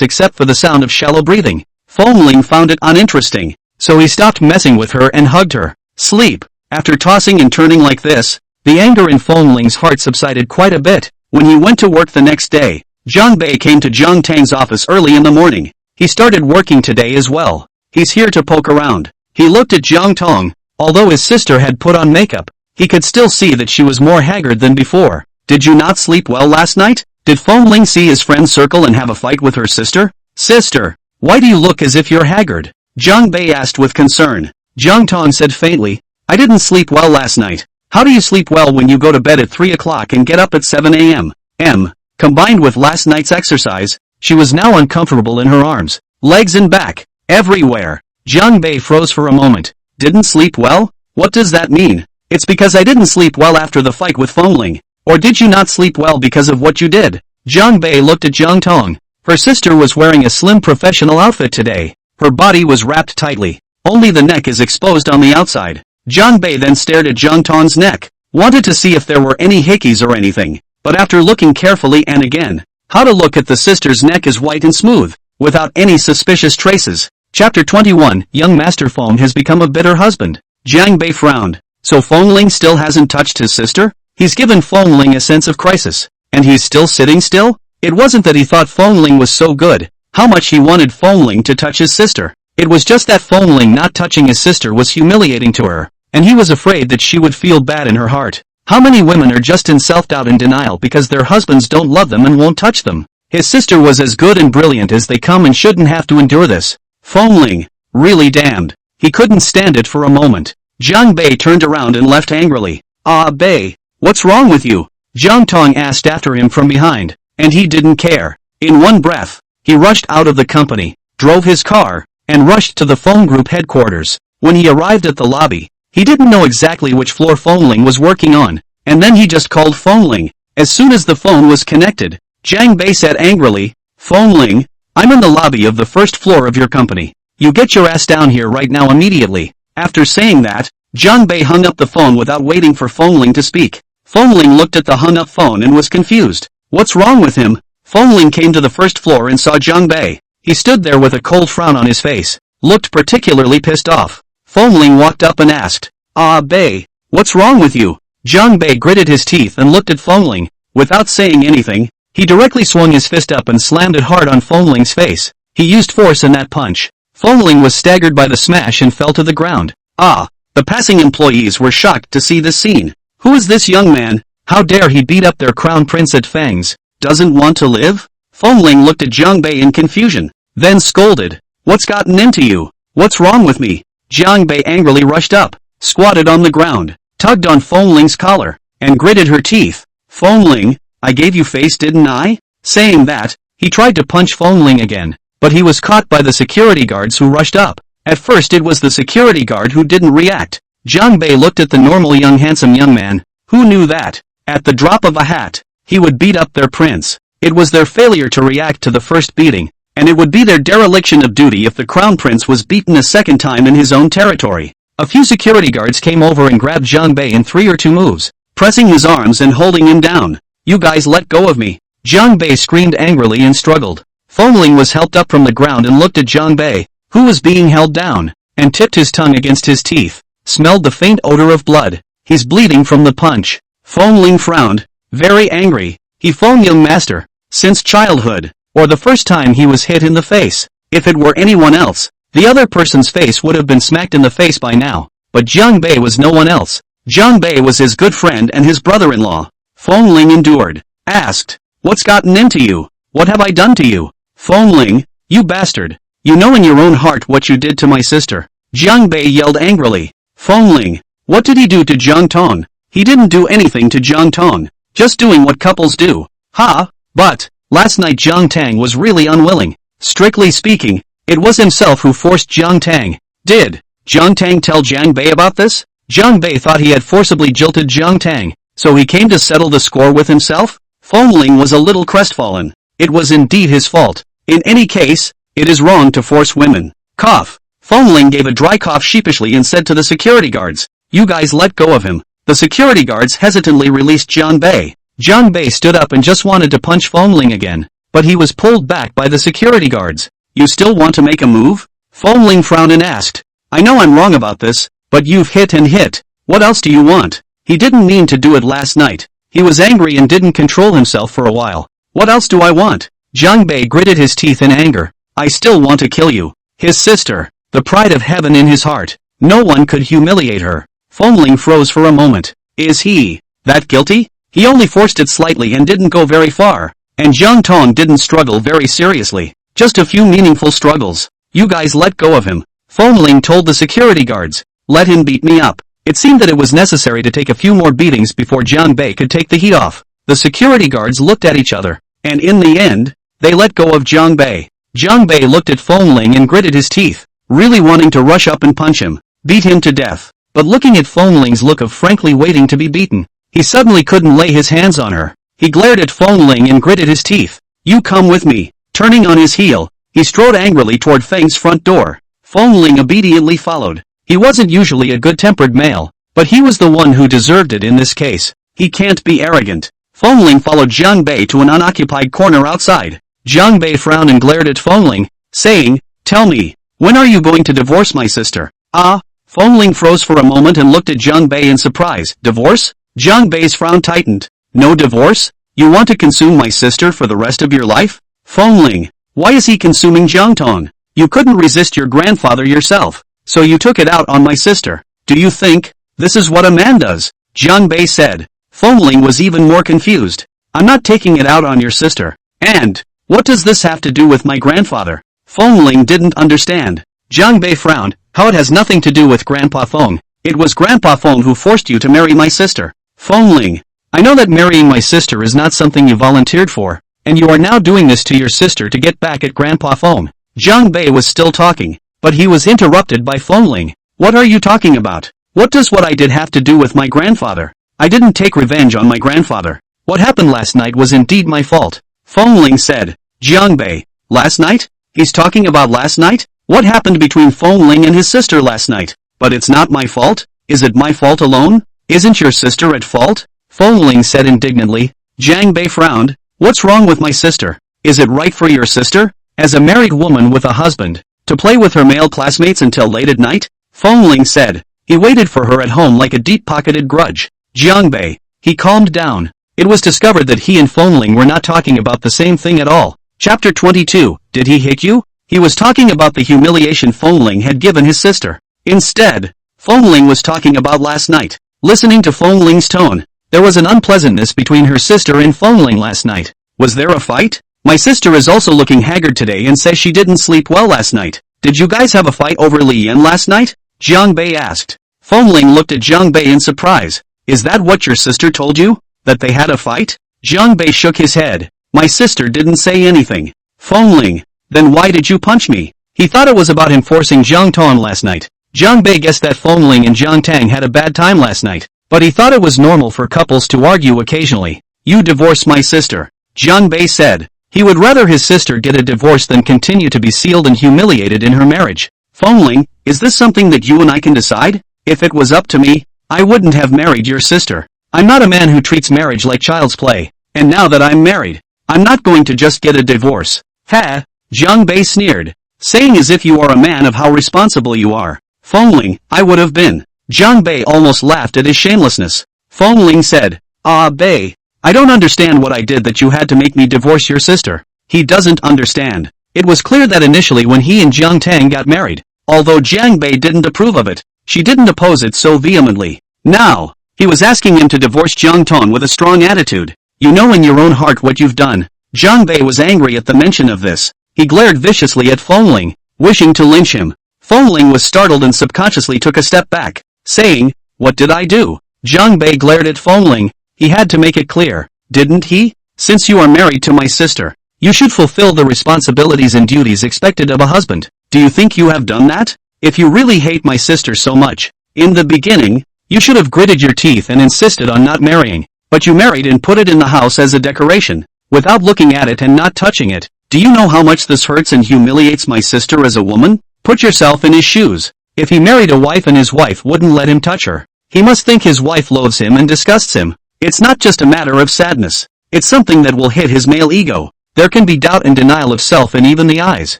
except for the sound of shallow breathing. Fengling found it uninteresting, so he stopped messing with her and hugged her. Sleep. After tossing and turning like this, the anger in Fengling's heart subsided quite a bit. When he went to work the next day, Jiang Bei came to Jiang Tang's office early in the morning. He started working today as well. He's here to poke around. He looked at Jiang Tang. Although his sister had put on makeup, he could still see that she was more haggard than before. Did you not sleep well last night? Did Fengling see his friend circle and have a fight with her sister? Sister, why do you look as if you're haggard? Jiang Bei asked with concern. Jiang Tang said faintly, I didn't sleep well last night. How do you sleep well when you go to bed at 3 o'clock and get up at 7 a.m.? Combined with last night's exercise, she was now uncomfortable in her arms, legs and back, everywhere. Jiang Bei froze for a moment. Didn't sleep well? What does that mean? It's because I didn't sleep well after the fight with Fengling. Or did you not sleep well because of what you did? Jiang Bei looked at Jiang Tang. Her sister was wearing a slim professional outfit today. Her body was wrapped tightly. Only the neck is exposed on the outside. Jiang Bei then stared at Jiang Tang's neck. Wanted to see if there were any hickeys or anything. But after looking carefully and again, how to look at the sister's neck is white and smooth, without any suspicious traces. Chapter 21, Young Master Feng has become a bitter husband. Jiang Bei frowned. So Fengling still hasn't touched his sister? He's given Fengling a sense of crisis. And he's still sitting still? It wasn't that he thought Fengling was so good, how much he wanted Fengling to touch his sister. It was just that Fengling not touching his sister was humiliating to her, and he was afraid that she would feel bad in her heart. How many women are just in self-doubt and denial because their husbands don't love them and won't touch them? His sister was as good and brilliant as they come and shouldn't have to endure this. Fengling, really damned. He couldn't stand it for a moment. Jiang Bei turned around and left angrily. Ah Bei, what's wrong with you? Jiang Tang asked after him from behind, and he didn't care. In one breath, he rushed out of the company, drove his car, and rushed to the phone group headquarters. When he arrived at the lobby, he didn't know exactly which floor Fengling was working on, and then he just called Fengling. As soon as the phone was connected, Jiang Bei said angrily, Fengling, I'm in the lobby of the first floor of your company. You get your ass down here right now immediately. After saying that, Jiang Bei hung up the phone without waiting for Fengling to speak. Fengling looked at the hung-up phone and was confused. What's wrong with him? Fengling came to the first floor and saw Jiang Bei. He stood there with a cold frown on his face, looked particularly pissed off. Fengling walked up and asked, Ah Bei, what's wrong with you? Jiang Bei gritted his teeth and looked at Fengling. Without saying anything, he directly swung his fist up and slammed it hard on Fengling's face. He used force in that punch. Fengling was staggered by the smash and fell to the ground. Ah! The passing employees were shocked to see this scene. Who is this young man? How dare he beat up their crown prince at Fang's? Doesn't want to live? Fengling looked at Jiang Bei in confusion, then scolded. What's gotten into you? What's wrong with me? Jiang Bei angrily rushed up, squatted on the ground, tugged on Fengling's collar, and gritted her teeth. Fengling, I gave you face didn't I? Saying that, he tried to punch Fengling again, but he was caught by the security guards who rushed up. At first it was the security guard who didn't react. Jiang Bei looked at the normal young handsome young man. Who knew that, at the drop of a hat, he would beat up their prince? It was their failure to react to the first beating, and it would be their dereliction of duty if the crown prince was beaten a second time in his own territory. A few security guards came over and grabbed Jiang Bei in 3 or 2 moves, pressing his arms and holding him down. "You guys let go of me!" Jiang Bei screamed angrily and struggled. Fengling was helped up from the ground and looked at Jiang Bei, who was being held down, and tipped his tongue against his teeth, smelled the faint odor of blood. "He's bleeding from the punch." Fengling frowned, very angry. He phoned young master, since childhood, or the first time he was hit in the face. If it were anyone else, the other person's face would have been smacked in the face by now, but Jiang Bei was no one else. Jiang Bei was his good friend and his brother-in-law. Fengling endured, asked, "What's gotten into you? What have I done to you?" "Fengling, you bastard. You know in your own heart what you did to my sister." Jiang Bei yelled angrily. "Fengling, what did he do to Jiang Tang?" "He didn't do anything to Jiang Tang. Just doing what couples do." "Ha, but, last night Jiang Tang was really unwilling. Strictly speaking, it was himself who forced Jiang Tang." "Did Jiang Tang tell Jiang Bei about this?" Jiang Bei thought he had forcibly jilted Jiang Tang, so he came to settle the score with himself? Fengling was a little crestfallen. It was indeed his fault. In any case, it is wrong to force women. Cough. Fengling gave a dry cough sheepishly and said to the security guards, "You guys let go of him." The security guards hesitantly released Jiang Bei. Jiang Bei stood up and just wanted to punch Fengling again, but he was pulled back by the security guards. "You still want to make a move?" Fengling frowned and asked, "I know I'm wrong about this, but you've hit and hit. What else do you want?" He didn't mean to do it last night. He was angry and didn't control himself for a while. "What else do I want?" Jiang Bei gritted his teeth in anger. "I still want to kill you." His sister, the pride of heaven in his heart. No one could humiliate her. Fengling froze for a moment. Is he that guilty? He only forced it slightly and didn't go very far. And Jiang Tang didn't struggle very seriously. Just a few meaningful struggles. "You guys let go of him." Fengling told the security guards. "Let him beat me up." It seemed that it was necessary to take a few more beatings before Jiang Bei could take the heat off. The security guards looked at each other, and in the end, they let go of Jiang Bei. Jiang Bei looked at Fengling and gritted his teeth, really wanting to rush up and punch him, beat him to death. But looking at Fengling's look of frankly waiting to be beaten, he suddenly couldn't lay his hands on her. He glared at Fengling and gritted his teeth. "You come with me." Turning on his heel, he strode angrily toward Feng's front door. Fengling obediently followed. He wasn't usually a good-tempered male, but he was the one who deserved it in this case. He can't be arrogant. Fengling followed Jiang Bei to an unoccupied corner outside. Jiang Bei frowned and glared at Fengling, saying, "Tell me, when are you going to divorce my sister?" "Ah?" Fengling froze for a moment and looked at Jiang Bei in surprise. "Divorce?" Jiang Bei's frown tightened. "No divorce? You want to consume my sister for the rest of your life?" "Fengling, why is he consuming Jiang Tang? You couldn't resist your grandfather yourself, so you took it out on my sister. Do you think this is what a man does?" Jiang Bei said. Fengling was even more confused. "I'm not taking it out on your sister. And what does this have to do with my grandfather?" Fengling didn't understand. Jiang Bei frowned. "How it has nothing to do with Grandpa Feng. It was Grandpa Feng who forced you to marry my sister." Fengling, "I know that marrying my sister is not something you volunteered for, and you are now doing this to your sister to get back at Grandpa Feng." Jiang Bei was still talking, but he was interrupted by Fengling. "What are you talking about? What does what I did have to do with my grandfather? I didn't take revenge on my grandfather. What happened last night was indeed my fault." Fengling said. Jiang Bei, "Last night? He's talking about last night? What happened between Fengling and his sister last night? But it's not my fault? Is it my fault alone? Isn't your sister at fault?" Fengling said indignantly. Jiang Bei frowned. "What's wrong with my sister? Is it right for your sister, as a married woman with a husband, to play with her male classmates until late at night?" Fengling said. He waited for her at home like a deep-pocketed grudge. Jiang Bei, he calmed down. It was discovered that he and Fengling were not talking about the same thing at all. Chapter 22, Did he hit you? He was talking about the humiliation Fengling had given his sister. Instead, Fengling was talking about last night. Listening to Fengling's tone, there was an unpleasantness between her sister and Fengling last night. "Was there a fight? My sister is also looking haggard today and says she didn't sleep well last night. Did you guys have a fight over Li Yan last night?" Jiang Bei asked. Fengling looked at Jiang Bei in surprise. "Is that what your sister told you? That they had a fight?" Jiang Bei shook his head. "My sister didn't say anything." Fengling, "Then why did you punch me?" He thought it was about him forcing Jiang Tang last night. Jiang Bei guessed that Fengling and Jiang Tang had a bad time last night, but he thought it was normal for couples to argue occasionally. "You divorce my sister," Jiang Bei said. He would rather his sister get a divorce than continue to be sealed and humiliated in her marriage. Fengling, is this something that you and I can decide? If it was up to me, I wouldn't have married your sister. I'm not a man who treats marriage like child's play, and now that I'm married, I'm not going to just get a divorce. Ha! Jiang Bei sneered, saying as if you are a man of how responsible you are. Fengling, I would have been. Jiang Bei almost laughed at his shamelessness. Fengling said, Ah Bei, I don't understand what I did that you had to make me divorce your sister. He doesn't understand. It was clear that initially when he and Jiang Tang got married, although Jiang Bei didn't approve of it, she didn't oppose it so vehemently. Now, he was asking him to divorce Jiang Tang with a strong attitude. You know in your own heart what you've done. Jiang Bei was angry at the mention of this. He glared viciously at Fengling, wishing to lynch him. Fengling was startled and subconsciously took a step back, saying, What did I do? Jiang Bei glared at Fengling. He had to make it clear, didn't he? Since you are married to my sister, you should fulfill the responsibilities and duties expected of a husband. Do you think you have done that? If you really hate my sister so much, in the beginning, you should have gritted your teeth and insisted on not marrying, but you married and put it in the house as a decoration, without looking at it and not touching it. Do you know how much this hurts and humiliates my sister as a woman? Put yourself in his shoes. If he married a wife and his wife wouldn't let him touch her, he must think his wife loathes him and disgusts him. It's not just a matter of sadness. It's something that will hit his male ego. There can be doubt and denial of self and even the eyes.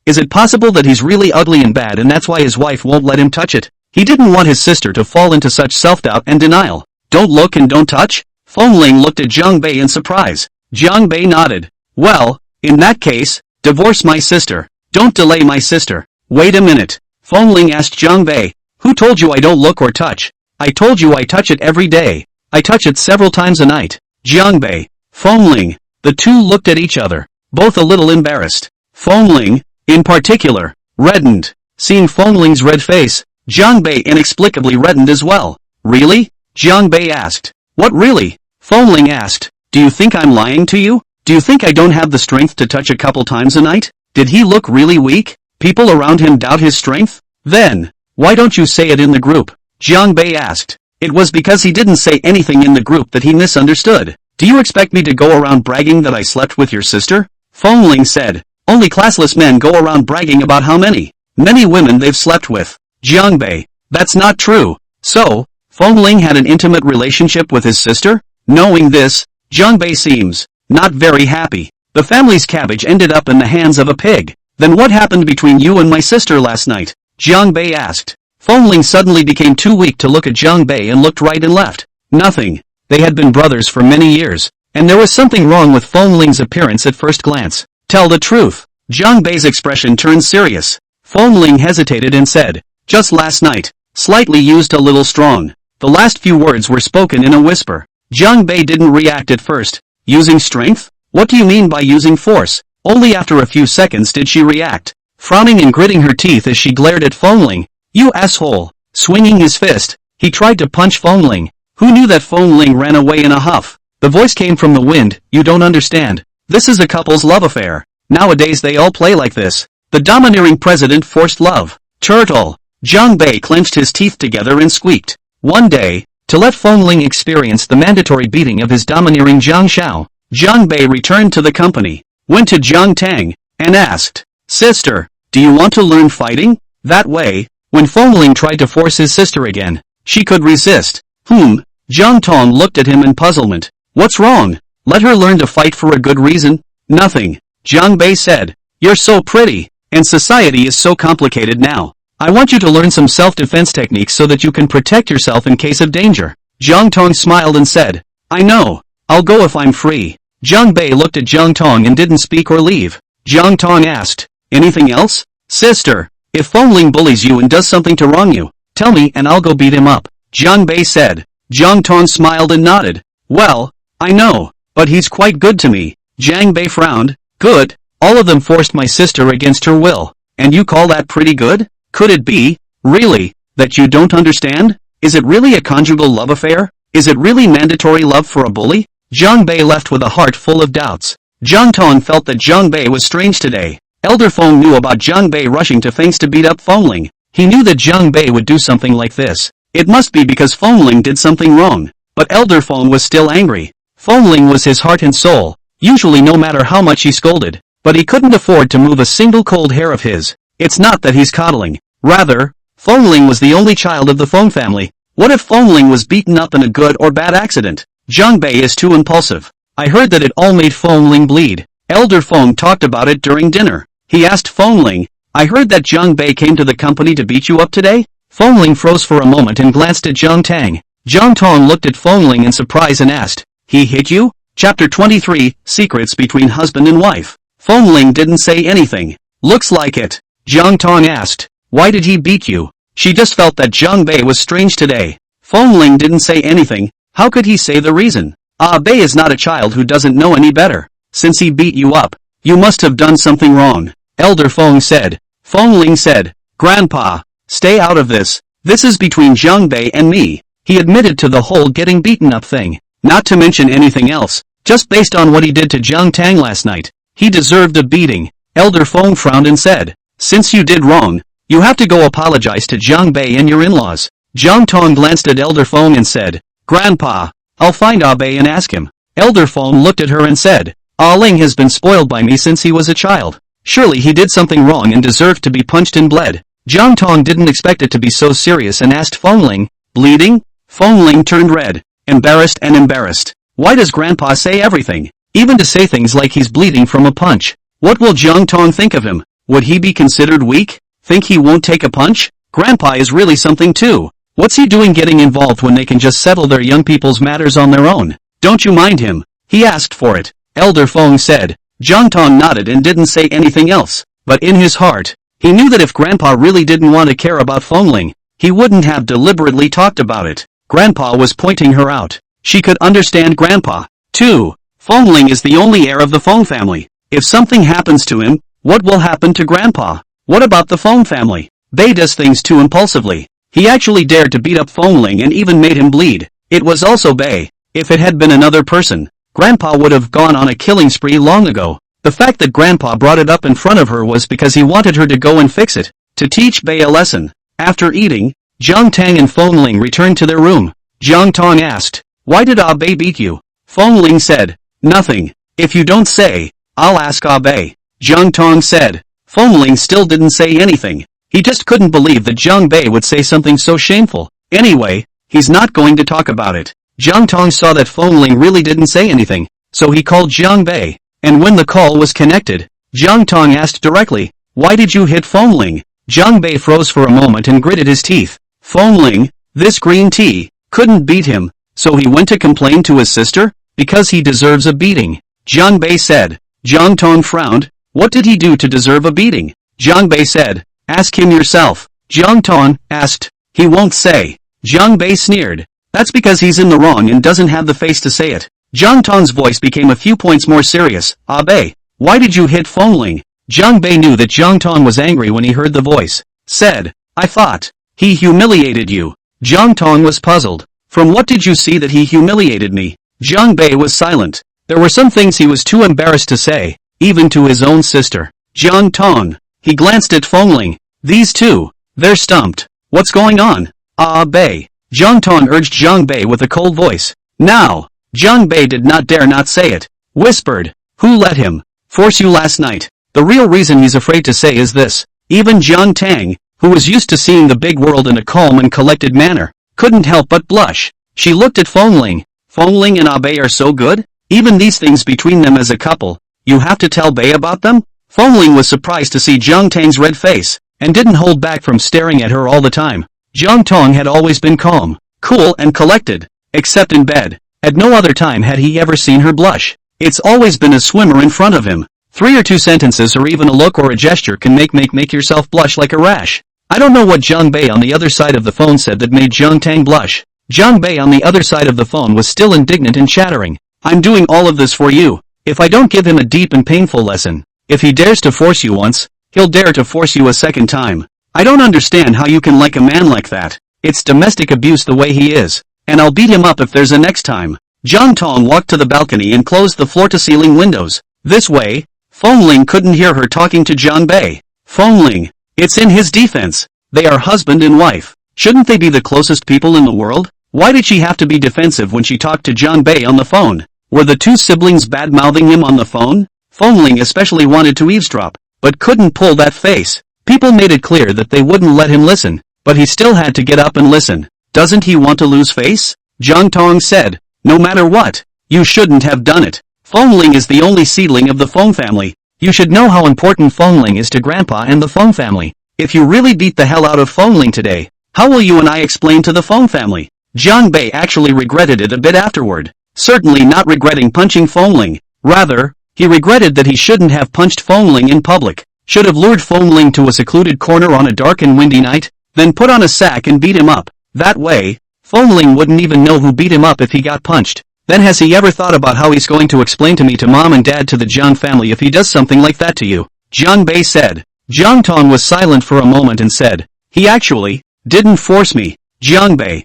Is it possible that he's really ugly and bad and that's why his wife won't let him touch it? He didn't want his sister to fall into such self-doubt and denial. Don't look and don't touch? Fengling looked at Jiang Bei in surprise. Jiang Bei nodded. Well, in that case, divorce my sister. Don't delay my sister. Wait a minute. Fengling asked Jiang Bei. Who told you I don't look or touch? I told you I touch it every day. I touch it several times a night. Jiang Bei. Fengling. The two looked at each other, both a little embarrassed. Fengling, in particular, reddened. Seeing Fengling's red face, Jiang Bei inexplicably reddened as well. Really? Jiang Bei asked. What really? Fengling asked. Do you think I'm lying to you? Do you think I don't have the strength to touch a couple times a night? Did he look really weak? People around him doubt his strength? Then, why don't you say it in the group? Jiang Bei asked. It was because he didn't say anything in the group that he misunderstood. Do you expect me to go around bragging that I slept with your sister? Fengling said. Only classless men go around bragging about how many women they've slept with. Jiang Bei. That's not true. So, Fengling had an intimate relationship with his sister? Knowing this, Jiang Bei seems not very happy. The family's cabbage ended up in the hands of a pig. Then what happened between you and my sister last night? Jiang Bei asked. Fengling suddenly became too weak to look at Jiang Bei and looked right and left. Nothing. They had been brothers for many years, and there was something wrong with Fengling's appearance at first glance. Tell the truth. Jiang Bei's expression turned serious. Fengling hesitated and said, just last night, slightly used a little strong. The last few words were spoken in a whisper. Jiang Bei didn't react at first. Using strength? What do you mean by using force? Only after a few seconds did she react, frowning and gritting her teeth as she glared at Fengling. You asshole! Swinging his fist, he tried to punch Fengling. Who knew that Fengling ran away in a huff? The voice came from the wind. You don't understand. This is a couple's love affair. Nowadays they all play like this. The domineering president forced love. Turtle. Jiang Bei clenched his teeth together and squeaked. One day, to let Fengling experience the mandatory beating of his domineering Jiang Shao, Jiang Bei returned to the company, went to Jiang Tang, and asked, Sister, do you want to learn fighting? That way, when Fengling tried to force his sister again, she could resist. Jiang Tang looked at him in puzzlement. What's wrong? Let her learn to fight for a good reason? Nothing. Jiang Bei said. You're so pretty, and society is so complicated now. I want you to learn some self-defense techniques so that you can protect yourself in case of danger. Jiang Tang smiled and said, I know. I'll go if I'm free. Jiang Bei looked at Jiang Tang and didn't speak or leave. Jiang Tang asked, anything else? Sister, if Fengling bullies you and does something to wrong you, tell me and I'll go beat him up. Jiang Bei said. Jiang Tang smiled and nodded. Well, I know, but he's quite good to me. Jiang Bei frowned. Good? All of them forced my sister against her will. And you call that pretty good? Could it be, really, that you don't understand? Is it really a conjugal love affair? Is it really mandatory love for a bully? Jiang Bei left with a heart full of doubts. Jiang Tang felt that Jiang Bei was strange today. Elder Feng knew about Jiang Bei rushing to things to beat up Fengling. He knew that Jiang Bei would do something like this. It must be because Fengling did something wrong. But Elder Feng was still angry. Fengling was his heart and soul, usually no matter how much he scolded. But he couldn't afford to move a single cold hair of his. It's not that he's coddling. Rather, Fengling was the only child of the Feng family. What if Fengling was beaten up in a good or bad accident? Jiang Bei is too impulsive. I heard that it all made Fengling bleed. Elder Feng talked about it during dinner. He asked Fengling, I heard that Jiang Bei came to the company to beat you up today? Fengling froze for a moment and glanced at Jiang Tang. Jiang Tang looked at Fengling in surprise and asked, he hit you? Chapter 23, Secrets Between Husband and Wife. Fengling didn't say anything. Looks like it. Jiang Tang asked, why did he beat you? She just felt that Jiang Bei was strange today. Fengling didn't say anything. How could he say the reason? Bei is not a child who doesn't know any better. Since he beat you up, you must have done something wrong. Elder Feng said. Fengling said, Grandpa, stay out of this. This is between Jiang Bei and me. He admitted to the whole getting beaten up thing. Not to mention anything else. Just based on what he did to Jiang Tang last night. He deserved a beating. Elder Feng frowned and said, since you did wrong, you have to go apologize to Jiang Bei and your in-laws. Jiang Tang glanced at Elder Feng and said, Grandpa, I'll find Bei and ask him. Elder Feng looked at her and said, Ling has been spoiled by me since he was a child. Surely he did something wrong and deserved to be punched and bled. Jiang Tang didn't expect it to be so serious and asked Fengling, bleeding? Fengling turned red, embarrassed and embarrassed. Why does Grandpa say everything? Even to say things like he's bleeding from a punch. What will Jiang Tang think of him? Would he be considered weak? Think he won't take a punch? Grandpa is really something too. What's he doing getting involved when they can just settle their young people's matters on their own? Don't you mind him? He asked for it. Elder Feng said. Jiang Tang nodded and didn't say anything else. But in his heart, he knew that if Grandpa really didn't want to care about Fengling, he wouldn't have deliberately talked about it. Grandpa was pointing her out. She could understand Grandpa, too. Fengling is the only heir of the Feng family. If something happens to him, what will happen to Grandpa? What about the Feng family? Bei does things too impulsively. He actually dared to beat up Fengling and even made him bleed. It was also Bei. If it had been another person, Grandpa would have gone on a killing spree long ago. The fact that Grandpa brought it up in front of her was because he wanted her to go and fix it, to teach Bei a lesson. After eating, Jiang Tang and Fengling returned to their room. Jiang Tang asked, why did Bei beat you? Fengling said, nothing. If you don't say, I'll ask Bei. Jiang Tang said. Fengling still didn't say anything. He just couldn't believe that Jiang Bei would say something so shameful. Anyway, he's not going to talk about it. Jiang Tang saw that Fengling really didn't say anything, so he called Jiang Bei. And when the call was connected, Jiang Tang asked directly, why did you hit Fengling? Jiang Bei froze for a moment and gritted his teeth. Fengling, this green tea, couldn't beat him, so he went to complain to his sister? Because he deserves a beating. Jiang Bei said. Jiang Tang frowned. What did he do to deserve a beating? Jiang Bei said. Ask him yourself. Jiang Tang asked. He won't say. Jiang Bei sneered. That's because he's in the wrong and doesn't have the face to say it. Jiang Tang's voice became a few points more serious. Bei, why did you hit Fengling? Jiang Bei knew that Jiang Tang was angry when he heard the voice. Said. I thought. He humiliated you. Jiang Tang was puzzled. From what did you see that he humiliated me? Jiang Bei was silent. There were some things he was too embarrassed to say, even to his own sister. Jiang Tang. He glanced at Fengling. These two. They're stumped. What's going on? Bei. Jiang Tang urged Jiang Bei with a cold voice. Now. Jiang Bei did not dare not say it. Whispered. Who let him force you last night? The real reason he's afraid to say is this. Even Jiang Tang, who was used to seeing the big world in a calm and collected manner, couldn't help but blush. She looked at Fengling. Fengling and Bei are so good? Even these things between them as a couple, you have to tell Bei about them? Fengling was surprised to see Jiang Tang's red face, and didn't hold back from staring at her all the time. Jiang Tang had always been calm, cool and collected, except in bed. At no other time had he ever seen her blush. It's always been a swimmer in front of him. 3 or 2 sentences or even a look or a gesture can make yourself blush like a rash. I don't know what Jiang Bei on the other side of the phone said that made Jiang Tang blush. Jiang Bei on the other side of the phone was still indignant and chattering. I'm doing all of this for you. If I don't give him a deep and painful lesson, if he dares to force you once, he'll dare to force you a second time. I don't understand how you can like a man like that. It's domestic abuse the way he is. And I'll beat him up if there's a next time. Jiang Tang walked to the balcony and closed the floor-to-ceiling windows. This way, Fengling couldn't hear her talking to Jiang Bei. Fengling. It's in his defense. They are husband and wife. Shouldn't they be the closest people in the world? Why did she have to be defensive when she talked to Jiang Bei on the phone? Were the two siblings bad-mouthing him on the phone? Fengling especially wanted to eavesdrop, but couldn't pull that face. People made it clear that they wouldn't let him listen, but he still had to get up and listen. Doesn't he want to lose face? Jiang Tang said. No matter what, you shouldn't have done it. Fengling is the only seedling of the Feng family. You should know how important Fengling is to Grandpa and the Feng family. If you really beat the hell out of Fengling today, how will you and I explain to the Feng family? Jiang Bei actually regretted it a bit afterward. Certainly not regretting punching Fengling. Rather, he regretted that he shouldn't have punched Fengling in public. Should have lured Fengling to a secluded corner on a dark and windy night, then put on a sack and beat him up. That way, Fengling wouldn't even know who beat him up if he got punched. Then has he ever thought about how he's going to explain to me to Mom and Dad to the Jiang family if he does something like that to you? Jiang Bei said. Jiang Tang was silent for a moment and said, he actually didn't force me. Jiang Bei,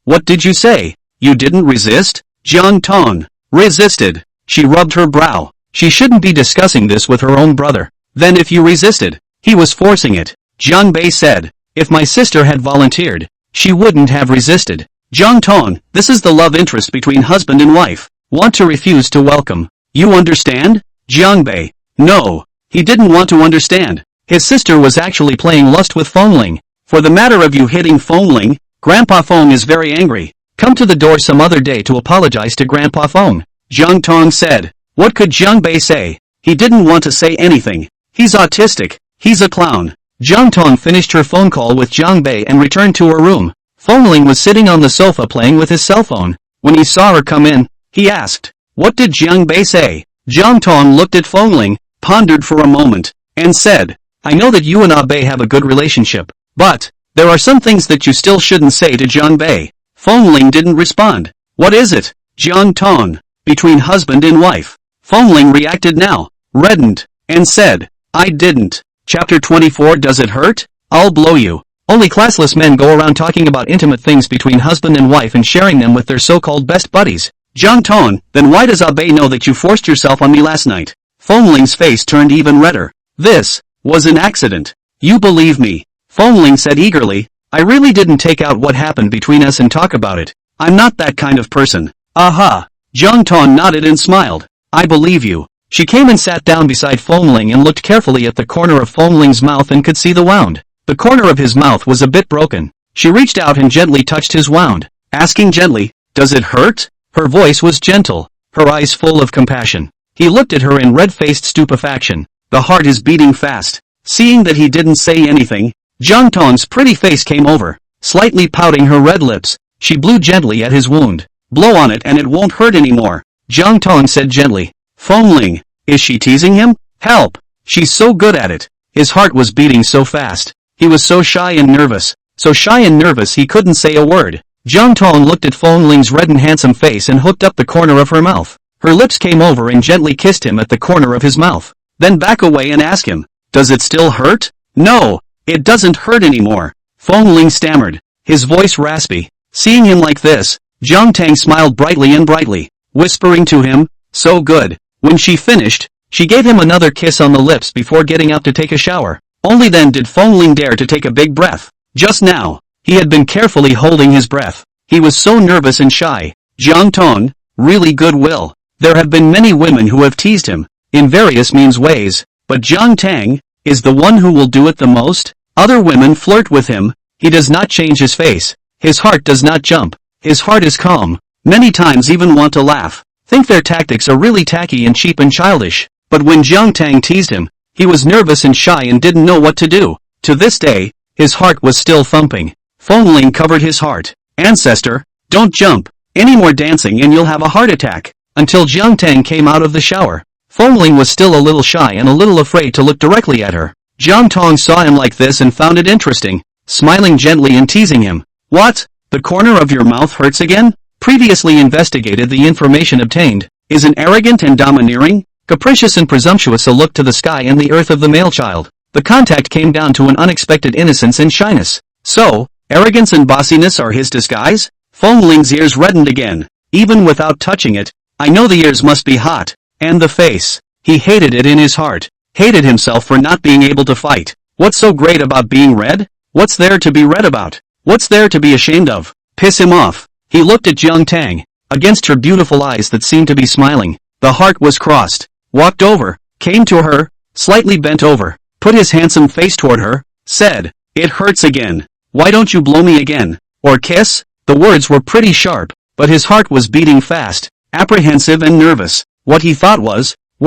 what did you say? You didn't resist? Jiang Tang resisted. She rubbed her brow. She shouldn't be discussing this with her own brother. Then if you resisted, he was forcing it. Jiang Bei said, if my sister had volunteered, she wouldn't have resisted. Jiang Tang, this is the love interest between husband and wife. Want to refuse to welcome. You understand? Jiang Bei, no. He didn't want to understand. His sister was actually playing lust with Fengling. For the matter of you hitting Fengling, Grandpa Feng is very angry. Come to the door some other day to apologize to Grandpa Feng. Jiang Tang said. What could Jiang Bei say? He didn't want to say anything. He's autistic. He's a clown. Jiang Tang finished her phone call with Jiang Bei and returned to her room. Fengling was sitting on the sofa playing with his cell phone. When he saw her come in, he asked, what did Jiang Bei say? Jiang Tang looked at Fengling, pondered for a moment, and said, I know that you and Bei have a good relationship, but there are some things that you still shouldn't say to Jiang Bei. Fengling didn't respond. What is it? Jiang Tang. Between husband and wife. Fengling reacted now, reddened, and said, I didn't. Chapter 24. Does it hurt? I'll blow you. Only classless men go around talking about intimate things between husband and wife and sharing them with their so-called best buddies. Jiang Tang, then why does Bei know that you forced yourself on me last night? Fengling's face turned even redder. This was an accident. You believe me? Fengling said eagerly, I really didn't take out what happened between us and talk about it. I'm not that kind of person. Aha. Jiang Tang nodded and smiled. I believe you. She came and sat down beside Fengling and looked carefully at the corner of Fengling's mouth and could see the wound. The corner of his mouth was a bit broken. She reached out and gently touched his wound, asking gently, does it hurt? Her voice was gentle, her eyes full of compassion. He looked at her in red-faced stupefaction. The heart is beating fast. Seeing that he didn't say anything, Jiang Tang's pretty face came over. Slightly pouting her red lips, she blew gently at his wound. Blow on it and it won't hurt anymore. Jiang Tang said gently. Fengling, is she teasing him? Help! She's so good at it. His heart was beating so fast. He was so shy and nervous. So shy and nervous he couldn't say a word. Jiang Tang looked at Fengling's red and handsome face and hooked up the corner of her mouth. Her lips came over and gently kissed him at the corner of his mouth. Then back away and ask him, does it still hurt? No, it doesn't hurt anymore. Fengling stammered, his voice raspy. Seeing him like this, Jiang Tang smiled brightly, whispering to him, so good. When she finished, she gave him another kiss on the lips before getting up to take a shower. Only then did Fengling dare to take a big breath. Just now, he had been carefully holding his breath. He was so nervous and shy. Jiang Tang, really good will. There have been many women who have teased him, in various means ways, but Jiang Tang is the one who will do it the most. Other women flirt with him. He does not change his face. His heart does not jump. His heart is calm. Many times even want to laugh. Think their tactics are really tacky and cheap and childish. But when Jiang Tang teased him, he was nervous and shy and didn't know what to do. To this day, his heart was still thumping. Fengling covered his heart. Ancestor, don't jump. Any more dancing and you'll have a heart attack. Until Jiang Tang came out of the shower. Fengling was still a little shy and a little afraid to look directly at her. Jiang Tang saw him like this and found it interesting, smiling gently and teasing him. What? The corner of your mouth hurts again? Previously investigated the information obtained. Is an arrogant and domineering, capricious and presumptuous a look to the sky and the earth of the male child. The contact came down to an unexpected innocence and shyness. So, arrogance and bossiness are his disguise? Fengling's ears reddened again. Even without touching it, I know the ears must be hot. And the face. He hated it in his heart. Hated himself for not being able to fight. What's so great about being red? What's there to be red about? What's there to be ashamed of? Piss him off. He looked at Jiang Tang. Against her beautiful eyes that seemed to be smiling, the heart was crossed. Walked over, came to her, slightly bent over, put his handsome face toward her, said, "It hurts again. Why don't you blow me again? Or kiss?" The words were pretty sharp, but his heart was beating fast, apprehensive and nervous. What he thought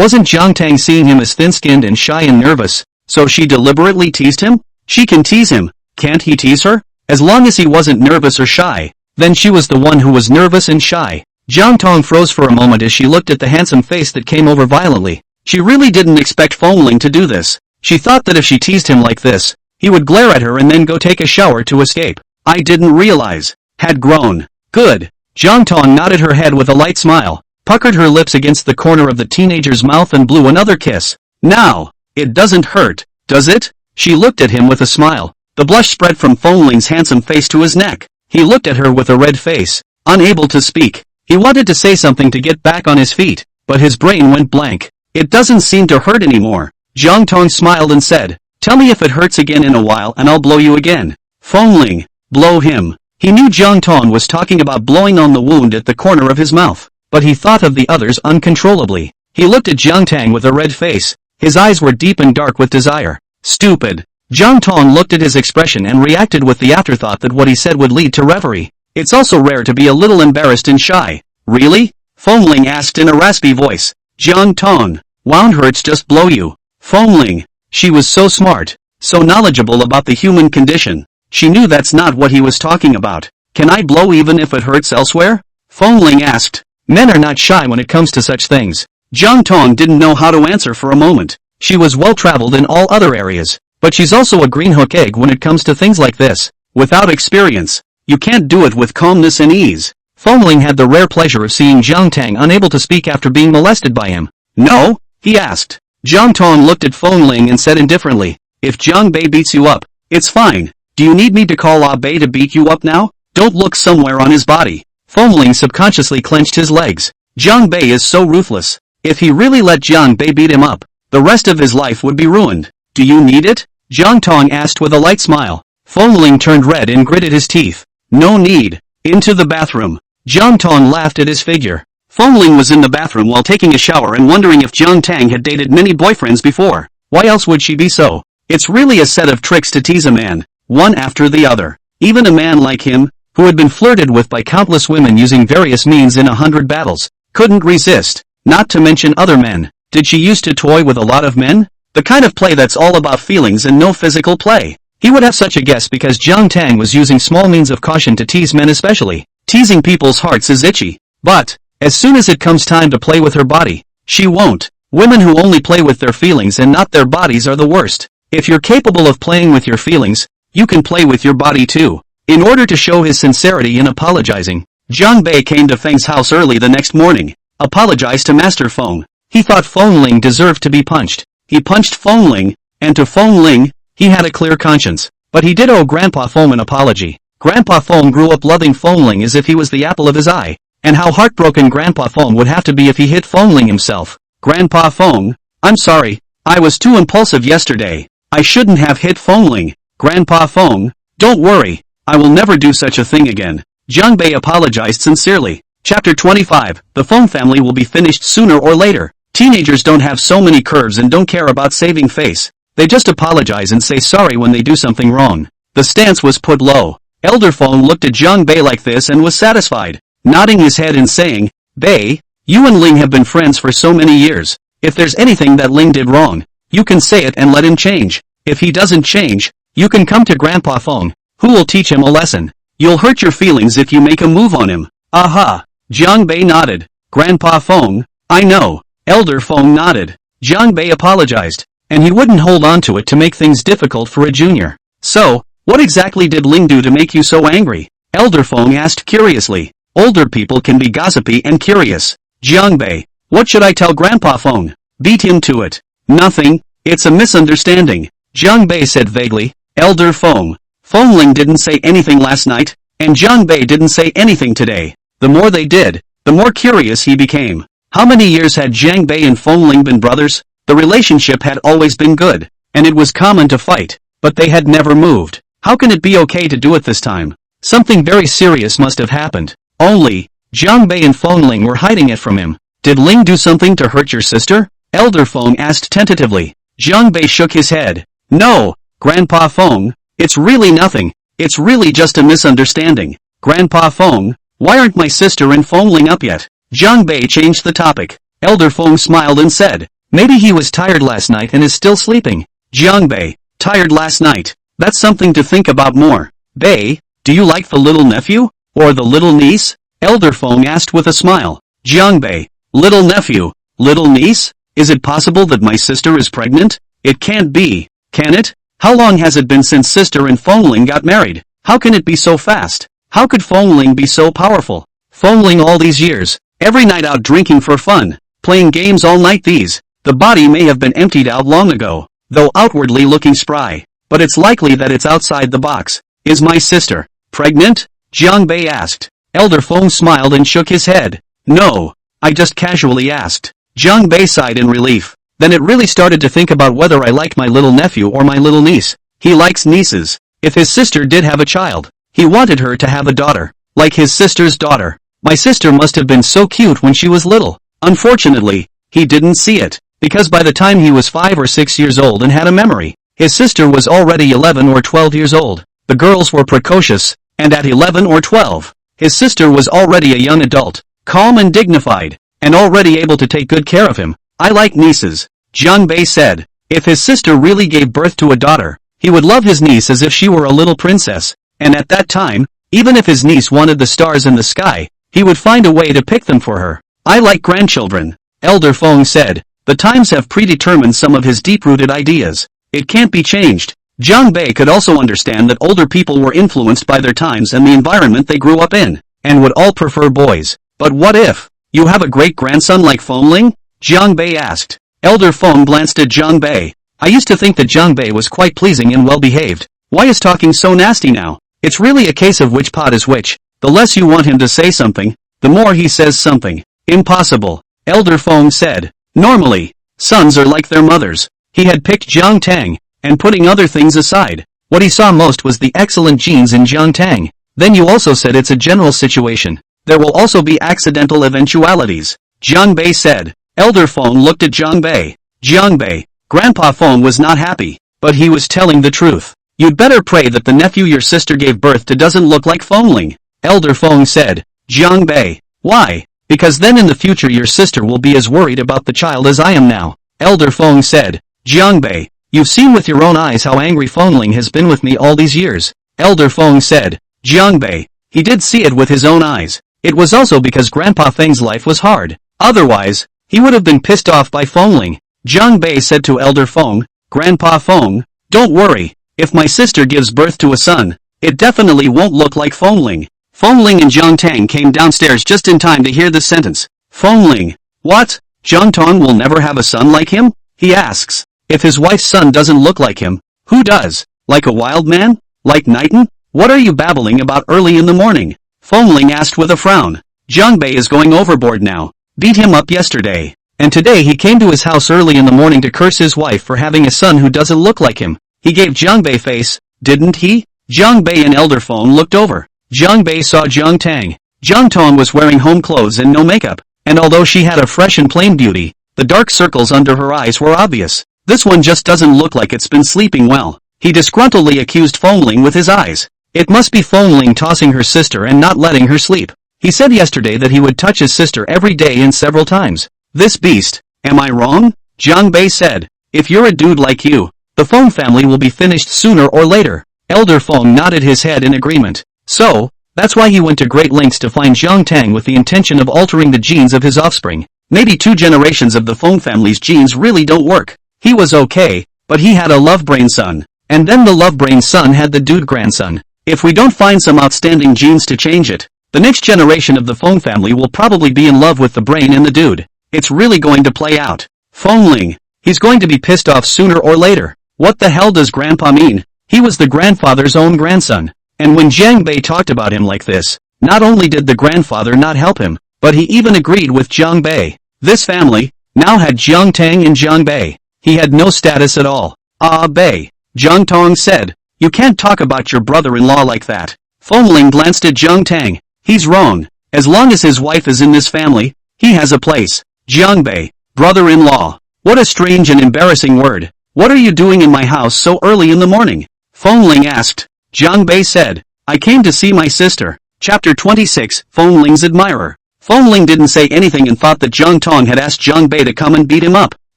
wasn't Jiang Tang seeing him as thin-skinned and shy and nervous, so she deliberately teased him? She can tease him, can't he tease her? As long as he wasn't nervous or shy, then she was the one who was nervous and shy. Jiang Tang froze for a moment as she looked at the handsome face that came over violently. She really didn't expect Fengling to do this. She thought that if she teased him like this, he would glare at her and then go take a shower to escape. "I didn't realize." Had grown. "Good." Jiang Tang nodded her head with a light smile, puckered her lips against the corner of the teenager's mouth and blew another kiss. "Now, it doesn't hurt, does it?" She looked at him with a smile. The blush spread from Fengling's handsome face to his neck. He looked at her with a red face, unable to speak. He wanted to say something to get back on his feet, but his brain went blank. "It doesn't seem to hurt anymore." Jiang Tang smiled and said, "Tell me if it hurts again in a while and I'll blow you again." Fengling, blow him. He knew Jiang Tang was talking about blowing on the wound at the corner of his mouth, but he thought of the others uncontrollably. He looked at Jiang Tang with a red face. His eyes were deep and dark with desire. "Stupid." Jiang Tang looked at his expression and reacted with the afterthought that what he said would lead to reverie. It's also rare to be a little embarrassed and shy. "Really?" Fengling asked in a raspy voice. Jiang Tang, "Won't hurts just blow you." Fengling. She was so smart, so knowledgeable about the human condition. She knew that's not what he was talking about. "Can I blow even if it hurts elsewhere?" Fengling asked. Men are not shy when it comes to such things. Jiang Tang didn't know how to answer for a moment. She was well-traveled in all other areas, but she's also a green hook egg when it comes to things like this. Without experience, you can't do it with calmness and ease. Fengling had the rare pleasure of seeing Jiang Tang unable to speak after being molested by him. "No?" he asked. Jiang Tang looked at Fengling and said indifferently, "If Jiang Bei beats you up, it's fine. Do you need me to call Bei to beat you up now? Don't look somewhere on his body." Fengling subconsciously clenched his legs. Jiang Bei is so ruthless. If he really let Jiang Bei beat him up, the rest of his life would be ruined. "Do you need it?" Jiang Tang asked with a light smile. Fengling turned red and gritted his teeth. "No need." Into the bathroom. Jiang Tang laughed at his figure. Fengling was in the bathroom while taking a shower and wondering if Jiang Tang had dated many boyfriends before. Why else would she be so? It's really a set of tricks to tease a man, one after the other. Even a man like him, who had been flirted with by countless women using various means in 100 battles, couldn't resist, not to mention other men. Did she used to toy with a lot of men? The kind of play that's all about feelings and no physical play. He would have such a guess because Jiang Tang was using small means of caution to tease men especially. Teasing people's hearts is itchy. But, as soon as it comes time to play with her body, she won't. Women who only play with their feelings and not their bodies are the worst. If you're capable of playing with your feelings, you can play with your body too. In order to show his sincerity in apologizing, Jiang Bei came to Feng's house early the next morning, apologized to Master Feng. He thought Fengling deserved to be punched. He punched Fengling, and to Fengling, he had a clear conscience. But he did owe Grandpa Feng an apology. Grandpa Feng grew up loving Fengling as if he was the apple of his eye. And how heartbroken Grandpa Feng would have to be if he hit Fengling himself. "Grandpa Feng, I'm sorry, I was too impulsive yesterday. I shouldn't have hit Fengling." "Grandpa Feng, don't worry, I will never do such a thing again." Jiang Bei apologized sincerely. Chapter 25, The Feng family will be finished sooner or later. Teenagers don't have so many curves and don't care about saving face. They just apologize and say sorry when they do something wrong. The stance was put low. Elder Feng looked at Jiang Bei like this and was satisfied, nodding his head and saying, "Bei, you and Ling have been friends for so many years. If there's anything that Ling did wrong, you can say it and let him change. If he doesn't change, you can come to Grandpa Feng, who will teach him a lesson. You'll hurt your feelings if you make a move on him." "Aha." Jiang Bei nodded. "Grandpa Feng, I know." Elder Feng nodded. Jiang Bei apologized, and he wouldn't hold on to it to make things difficult for a junior. "So, what exactly did Ling do to make you so angry?" Elder Feng asked curiously. Older people can be gossipy and curious. Jiang Bei, what should I tell Grandpa Feng? Beat him to it. "Nothing, it's a misunderstanding," Jiang Bei said vaguely. Elder Feng. Fengling didn't say anything last night, and Jiang Bei didn't say anything today. The more they did, the more curious he became. How many years had Jiang Bei and Fengling been brothers? The relationship had always been good, and it was common to fight, but they had never moved. How can it be okay to do it this time? Something very serious must have happened. Only, Jiang Bei and Fengling were hiding it from him. "Did Ling do something to hurt your sister?" Elder Feng asked tentatively. Jiang Bei shook his head. No, Grandpa Feng, it's really nothing. It's really just a misunderstanding. Grandpa Feng, why aren't my sister and Fengling up yet? Jiang Bei changed the topic. Elder Feng smiled and said, maybe he was tired last night and is still sleeping. Jiang Bei, tired last night. That's something to think about more. Bei, do you like the little nephew? Or the little niece? Elder Feng asked with a smile. Jiang Bei, little nephew, little niece? Is it possible that my sister is pregnant? It can't be, can it? How long has it been since sister and Fengling got married? How can it be so fast? How could Fengling be so powerful? Fengling all these years, every night out drinking for fun, playing games all night the body may have been emptied out long ago, though outwardly looking spry. But it's likely that it's outside the box. Is my sister pregnant? Jiang Bei asked. Elder Feng smiled and shook his head. No, I just casually asked. Jiang Bei sighed in relief. Then it really started to think about whether I like my little nephew or my little niece. He likes nieces. If his sister did have a child, he wanted her to have a daughter, like his sister's daughter. My sister must have been so cute when she was little. Unfortunately, he didn't see it, because by the time he was 5 or 6 years old and had a memory, his sister was already 11 or 12 years old. The girls were precocious, and at 11 or 12, his sister was already a young adult, calm and dignified, and already able to take good care of him. I like nieces, Jiang Bei said. If his sister really gave birth to a daughter, he would love his niece as if she were a little princess, and at that time, even if his niece wanted the stars in the sky, he would find a way to pick them for her. I like grandchildren, Elder Feng said. The times have predetermined some of his deep-rooted ideas. It can't be changed. Jiang Bei could also understand that older people were influenced by their times and the environment they grew up in, and would all prefer boys. But what if you have a great-grandson like Fengling? Jiang Bei asked. Elder Feng glanced at Jiang Bei. I used to think that Jiang Bei was quite pleasing and well-behaved. Why is talking so nasty now? It's really a case of which pot is which. The less you want him to say something, the more he says something. Impossible, Elder Feng said. Normally, sons are like their mothers. He had picked Jiang Tang, and putting other things aside, what he saw most was the excellent genes in Jiang Tang. Then you also said it's a general situation. There will also be accidental eventualities, Jiang Bei said. Elder Feng looked at Jiang Bei. Jiang Bei, Grandpa Feng was not happy, but he was telling the truth. You'd better pray that the nephew your sister gave birth to doesn't look like Fengling, Elder Feng said. Jiang Bei, why? Because then in the future your sister will be as worried about the child as I am now, Elder Feng said. Jiang Bei, you've seen with your own eyes how angry Fengling has been with me all these years, Elder Feng said. Jiang Bei, he did see it with his own eyes. It was also because Grandpa Feng's life was hard. Otherwise, he would have been pissed off by Fengling. Jiang Bei said to Elder Feng, Grandpa Feng, don't worry, if my sister gives birth to a son, it definitely won't look like Fengling. Fengling and Jiang Tang came downstairs just in time to hear this sentence. Fengling, what? Jiang Tang will never have a son like him? He asks. If his wife's son doesn't look like him, who does? Like a wild man? Like Nighton? What are you babbling about early in the morning? Fengling asked with a frown. Jiang Bei is going overboard now. Beat him up yesterday. And today he came to his house early in the morning to curse his wife for having a son who doesn't look like him. He gave Jiang Bei face, didn't he? Jiang Bei and Elder Feng looked over. Jiang Bei saw Jiang Tang. Jiang Tang was wearing home clothes and no makeup, and although she had a fresh and plain beauty, the dark circles under her eyes were obvious. This one just doesn't look like it's been sleeping well. He disgruntledly accused Fengling with his eyes. It must be Fengling tossing her sister and not letting her sleep. He said yesterday that he would touch his sister every day and several times. This beast, am I wrong? Jiang Bei said. If you're a dude like you, the Feng family will be finished sooner or later. Elder Feng nodded his head in agreement. So, that's why he went to great lengths to find Jiang Tang with the intention of altering the genes of his offspring. Maybe 2 generations of the Feng family's genes really don't work. He was okay, but he had a love-brain son. And then the love-brain son had the dude grandson. If we don't find some outstanding genes to change it, the next generation of the Feng family will probably be in love with the brain and the dude. It's really going to play out. Fengling, he's going to be pissed off sooner or later. What the hell does Grandpa mean? He was the grandfather's own grandson. And when Jiang Bei talked about him like this, not only did the grandfather not help him, but he even agreed with Jiang Bei. This family now had Jiang Tang and Jiang Bei. He had no status at all. Ah Bei, Jiang Tang said. You can't talk about your brother-in-law like that. Fengling glanced at Jiang Tang. He's wrong. As long as his wife is in this family, he has a place. Jiang Bei, brother-in-law. What a strange and embarrassing word. What are you doing in my house so early in the morning? Fengling asked. Jiang Bei said, I came to see my sister. Chapter 26, Fengling's Admirer. Fengling didn't say anything and thought that Jiang Tang had asked Jiang Bei to come and beat him up.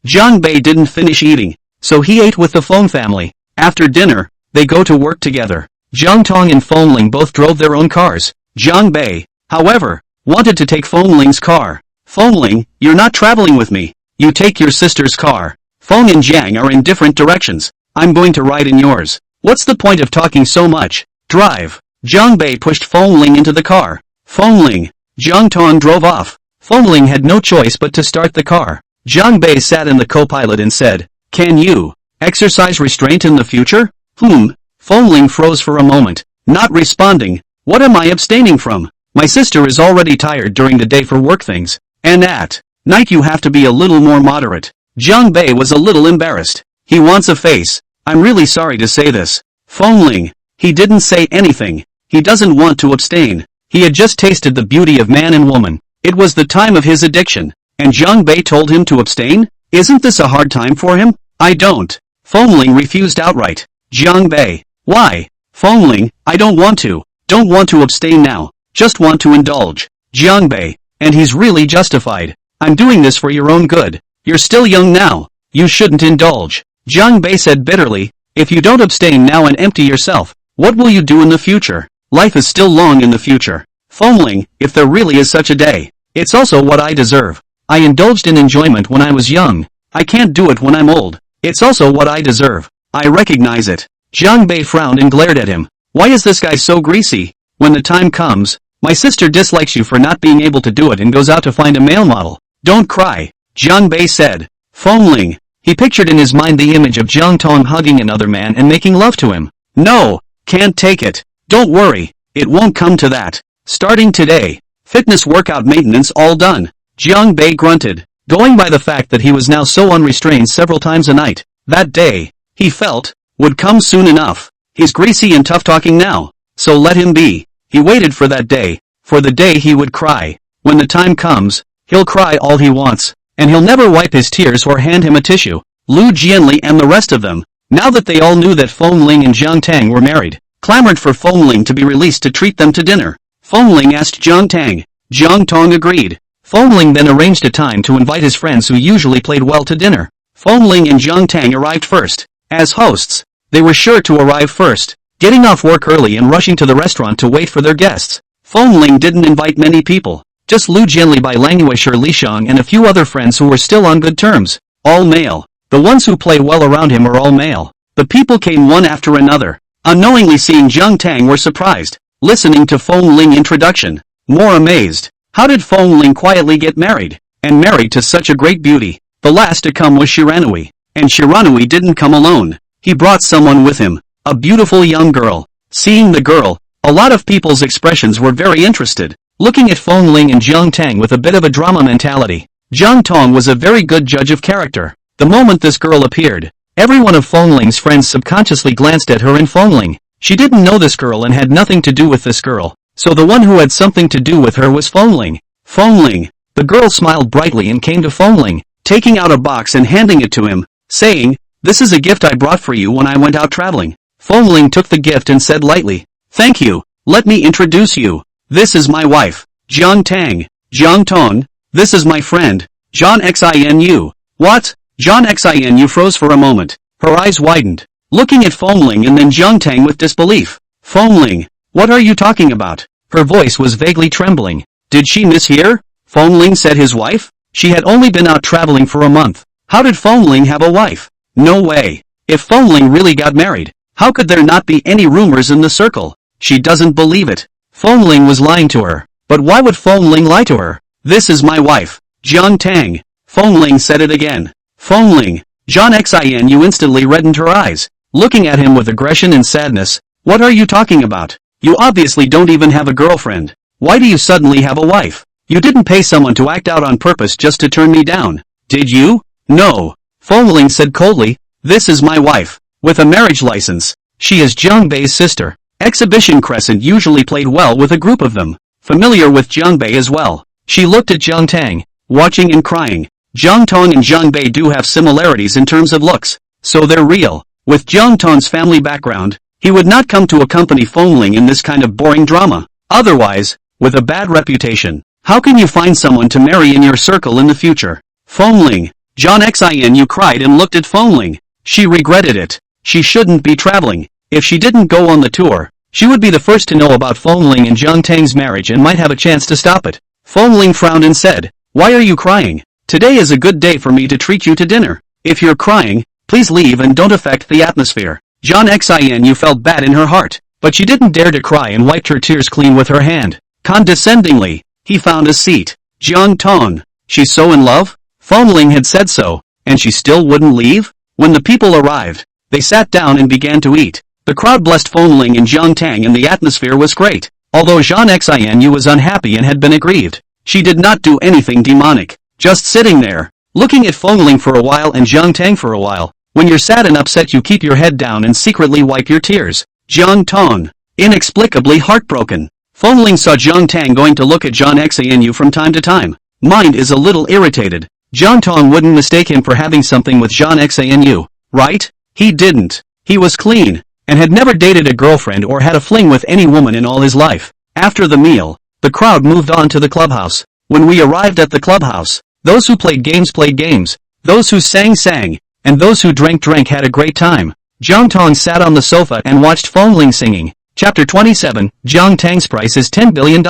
Jiang Bei didn't finish eating, so he ate with the Feng family. After dinner, they go to work together. Jiang Tang and Fengling both drove their own cars. Jiang Bei, however, wanted to take Fengling's car. Fengling, you're not traveling with me. You take your sister's car. Feng and Jiang are in different directions. I'm going to ride in yours. What's the point of talking so much? Drive. Jiang Bei pushed Fengling into the car. Fengling. Jiang Tang drove off. Fengling had no choice but to start the car. Jiang Bei sat in the co-pilot and said, Can you exercise restraint in the future? Fengling froze for a moment, not responding. What am I abstaining from? My sister is already tired during the day for work things, and at night you have to be a little more moderate. Jiang Bei was a little embarrassed. He wants a face. I'm really sorry to say this. Fengling. He didn't say anything. He doesn't want to abstain. He had just tasted the beauty of man and woman. It was the time of his addiction. And Jiang Bei told him to abstain? Isn't this a hard time for him? I don't. Fengling refused outright. Jiang Bei. Why? Fengling, I don't want to. Don't want to abstain now. Just want to indulge. Jiang Bei. And he's really justified. I'm doing this for your own good. You're still young now. You shouldn't indulge. Jiang Bei said bitterly, if you don't abstain now and empty yourself, what will you do in the future? Life is still long in the future. Fengling, if there really is such a day. It's also what I deserve. I indulged in enjoyment when I was young. I can't do it when I'm old. It's also what I deserve. I recognize it. Jiang Bei frowned and glared at him. Why is this guy so greasy? When the time comes, my sister dislikes you for not being able to do it and goes out to find a male model. Don't cry. Jiang Bei said. Fengling. He pictured in his mind the image of Jiang Tang hugging another man and making love to him. No, can't take it. Don't worry, it won't come to that. Starting today, fitness workout maintenance all done. Jiang Bei grunted, going by the fact that he was now so unrestrained several times a night. That day, he felt, would come soon enough. He's greasy and tough-talking now, so let him be. He waited for that day, for the day he would cry. When the time comes, he'll cry all he wants, and he'll never wipe his tears or hand him a tissue. Lu Jianli and the rest of them, now that they all knew that Fengling and Jiang Tang were married, clamored for Fengling to be released to treat them to dinner. Fengling asked Jiang Tang. Jiang Tang agreed. Fengling then arranged a time to invite his friends who usually played well to dinner. Fengling and Jiang Tang arrived first. As hosts, they were sure to arrive first, getting off work early and rushing to the restaurant to wait for their guests. Fengling didn't invite many people, just Lu Jianli by Languisher Lishang and a few other friends who were still on good terms. All male. The ones who play well around him are all male. The people came one after another. Unknowingly seeing Jiang Tang were surprised, listening to Fengling introduction, more amazed. How did Fengling quietly get married? And married to such a great beauty. The last to come was Shiranui. And Shiranui didn't come alone. He brought someone with him, a beautiful young girl. Seeing the girl, a lot of people's expressions were very interested, looking at Fengling and Jiang Tang with a bit of a drama mentality. Jiang Tang was a very good judge of character. The moment this girl appeared, every one of Fengling's friends subconsciously glanced at her and Fengling. She didn't know this girl and had nothing to do with this girl. So the one who had something to do with her was Fengling. Fengling. The girl smiled brightly and came to Fengling, taking out a box and handing it to him, saying, this is a gift I brought for you when I went out traveling. Fengling took the gift and said lightly, thank you, let me introduce you. This is my wife, Jiang Tang. Jiang Tang, this is my friend, Jiang Xinu. What? Jiang Xinu froze for a moment, her eyes widened, looking at Fengling and then Jiang Tang with disbelief. Fengling, what are you talking about? Her voice was vaguely trembling. Did she mishear? Fengling said his wife? She had only been out traveling for a month. How did Fengling have a wife? No way. If Fengling really got married, how could there not be any rumors in the circle? She doesn't believe it. Fengling was lying to her. But why would Fengling lie to her? This is my wife, Jiang Tang. Fengling said it again. Fengling. Jiang Xinu instantly reddened her eyes, looking at him with aggression and sadness. What are you talking about? You obviously don't even have a girlfriend. Why do you suddenly have a wife? You didn't pay someone to act out on purpose just to turn me down, did you? No. Fengling said coldly, this is my wife, with a marriage license. She is Jiang Bei's sister. Exhibition Crescent usually played well with a group of them, familiar with Jiang Bei as well. She looked at Jiang Tang, watching and crying. Jiang Tang and Jiang Bei do have similarities in terms of looks. So they're real. With Jiang Tang's family background, he would not come to accompany Fengling in this kind of boring drama. Otherwise, with a bad reputation, how can you find someone to marry in your circle in the future? Fengling. Jiang Xinu cried and looked at Fengling. She regretted it. She shouldn't be traveling. If she didn't go on the tour, she would be the first to know about Fengling and Jiang Tang's marriage and might have a chance to stop it. Fengling frowned and said, "Why are you crying? Today is a good day for me to treat you to dinner. If you're crying, please leave and don't affect the atmosphere." Jiang Xinu felt bad in her heart, but she didn't dare to cry and wiped her tears clean with her hand. Condescendingly, he found a seat. Jiang Tang, she's so in love? Fengling had said so, and she still wouldn't leave? When the people arrived, they sat down and began to eat. The crowd blessed Fengling and Jiang Tang and the atmosphere was great. Although Jiang Xinu was unhappy and had been aggrieved, she did not do anything demonic, just sitting there, looking at Fengling for a while and Jiang Tang for a while. When you're sad and upset you keep your head down and secretly wipe your tears. Jiang Tang, inexplicably heartbroken. Fengling saw Jiang Tang going to look at Jiang Xinu from time to time. Mind is a little irritated. Jiang Tang wouldn't mistake him for having something with Jiang Xinu, right? He didn't. He was clean, and had never dated a girlfriend or had a fling with any woman in all his life. After the meal, the crowd moved on to the clubhouse. When we arrived at the clubhouse, those who played games, those who sang, and those who drank had a great time. Jiang Tang sat on the sofa and watched Fengling singing. Chapter 27, Jiang Tang's price is $10 billion.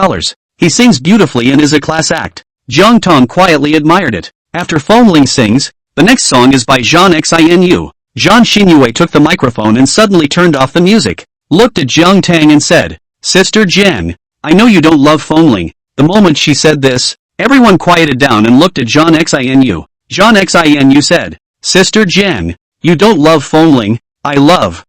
He sings beautifully and is a class act. Jiang Tang quietly admired it. After Fengling sings, the next song is by Jiang Xinu. Jiang Xinyu took the microphone and suddenly turned off the music, looked at Jiang Tang and said, "Sister Jiang, I know you don't love Fengling." The moment she said this, everyone quieted down and looked at Jiang Xinu. Jiang Xinu said, "Sister Jiang, you don't love Fengling. I love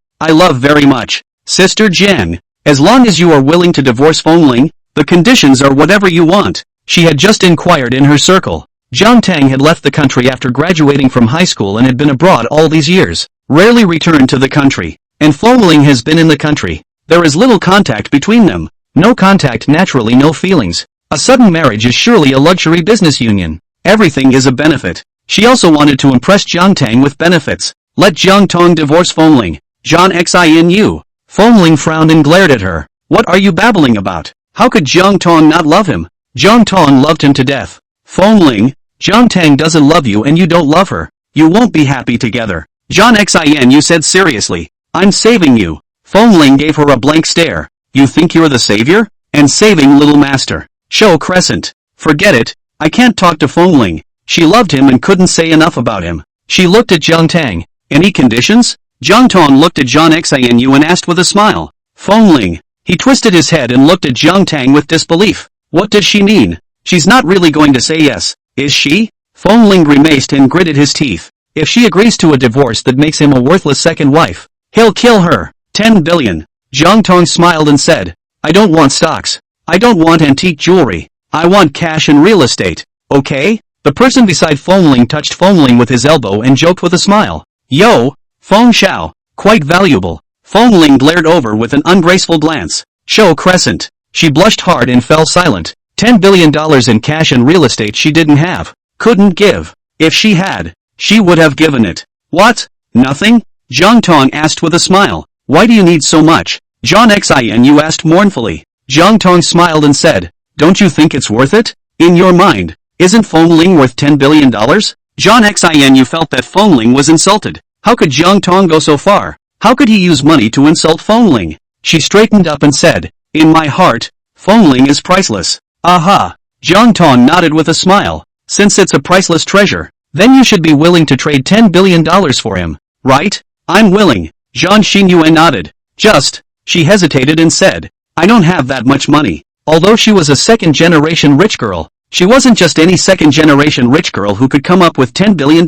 very much. Sister Jiang, as long as you are willing to divorce Fengling, the conditions are whatever you want." She had just inquired in her circle. Jiang Tang had left the country after graduating from high school and had been abroad all these years, rarely returned to the country, and Fengling has been in the country. There is little contact between them. No contact, naturally no feelings. A sudden marriage is surely a luxury business union. Everything is a benefit. She also wanted to impress Jiang Tang with benefits. Let Jiang Tang divorce Fengling. Jiang Xinu. Fengling frowned and glared at her. What are you babbling about? How could Jiang Tang not love him? Jiang Tang loved him to death. Fengling, Jiang Tang doesn't love you and you don't love her. You won't be happy together. Jiang Xinu said seriously. I'm saving you. Fengling gave her a blank stare. You think you're the savior? And saving little master. Show Crescent. Forget it. I can't talk to Fengling. She loved him and couldn't say enough about him. She looked at Jiang Tang. Any conditions? Jiang Tang looked at Jiang Xinu and asked with a smile. Fengling. He twisted his head and looked at Jiang Tang with disbelief. What does she mean? She's not really going to say yes, is she? Fengling grimaced and gritted his teeth. If she agrees to a divorce that makes him a worthless second wife, he'll kill her. 10 billion. Jiang Tang smiled and said, I don't want stocks. I don't want antique jewelry. I want cash and real estate. Okay? The person beside Fengling touched Fengling with his elbow and joked with a smile. Yo, Feng Xiao, quite valuable. Fengling glared over with an ungraceful glance. Show Crescent. She blushed hard and fell silent. $10 billion in cash and real estate she didn't have. Couldn't give. If she had, she would have given it. What? Nothing? Jiang Tang asked with a smile. Why do you need so much? Jiang Xinu asked mournfully. Jiang Tang smiled and said, don't you think it's worth it? In your mind, isn't Fengling worth $10 billion? Jiang Xinu felt that Fengling was insulted. How could Jiang Tang go so far? How could he use money to insult Fengling? She straightened up and said, in my heart, Fengling is priceless. Aha! Jiang Tang nodded with a smile. Since it's a priceless treasure, then you should be willing to trade $10 billion for him, right? I'm willing. Jiang Xinyu nodded. Just, she hesitated and said, I don't have that much money. Although she was a second-generation rich girl, she wasn't just any second-generation rich girl who could come up with $10 billion.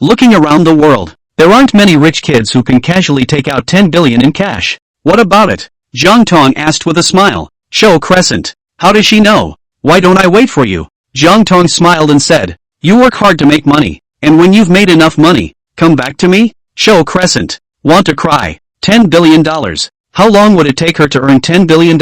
Looking around the world, there aren't many rich kids who can casually take out $10 billion in cash. What about it? Jiang Tang asked with a smile. Show Crescent. How does she know? Why don't I wait for you? Jiang Tang smiled and said, you work hard to make money, and when you've made enough money, come back to me? Show Crescent. Want to cry. $10 billion. How long would it take her to earn $10 billion?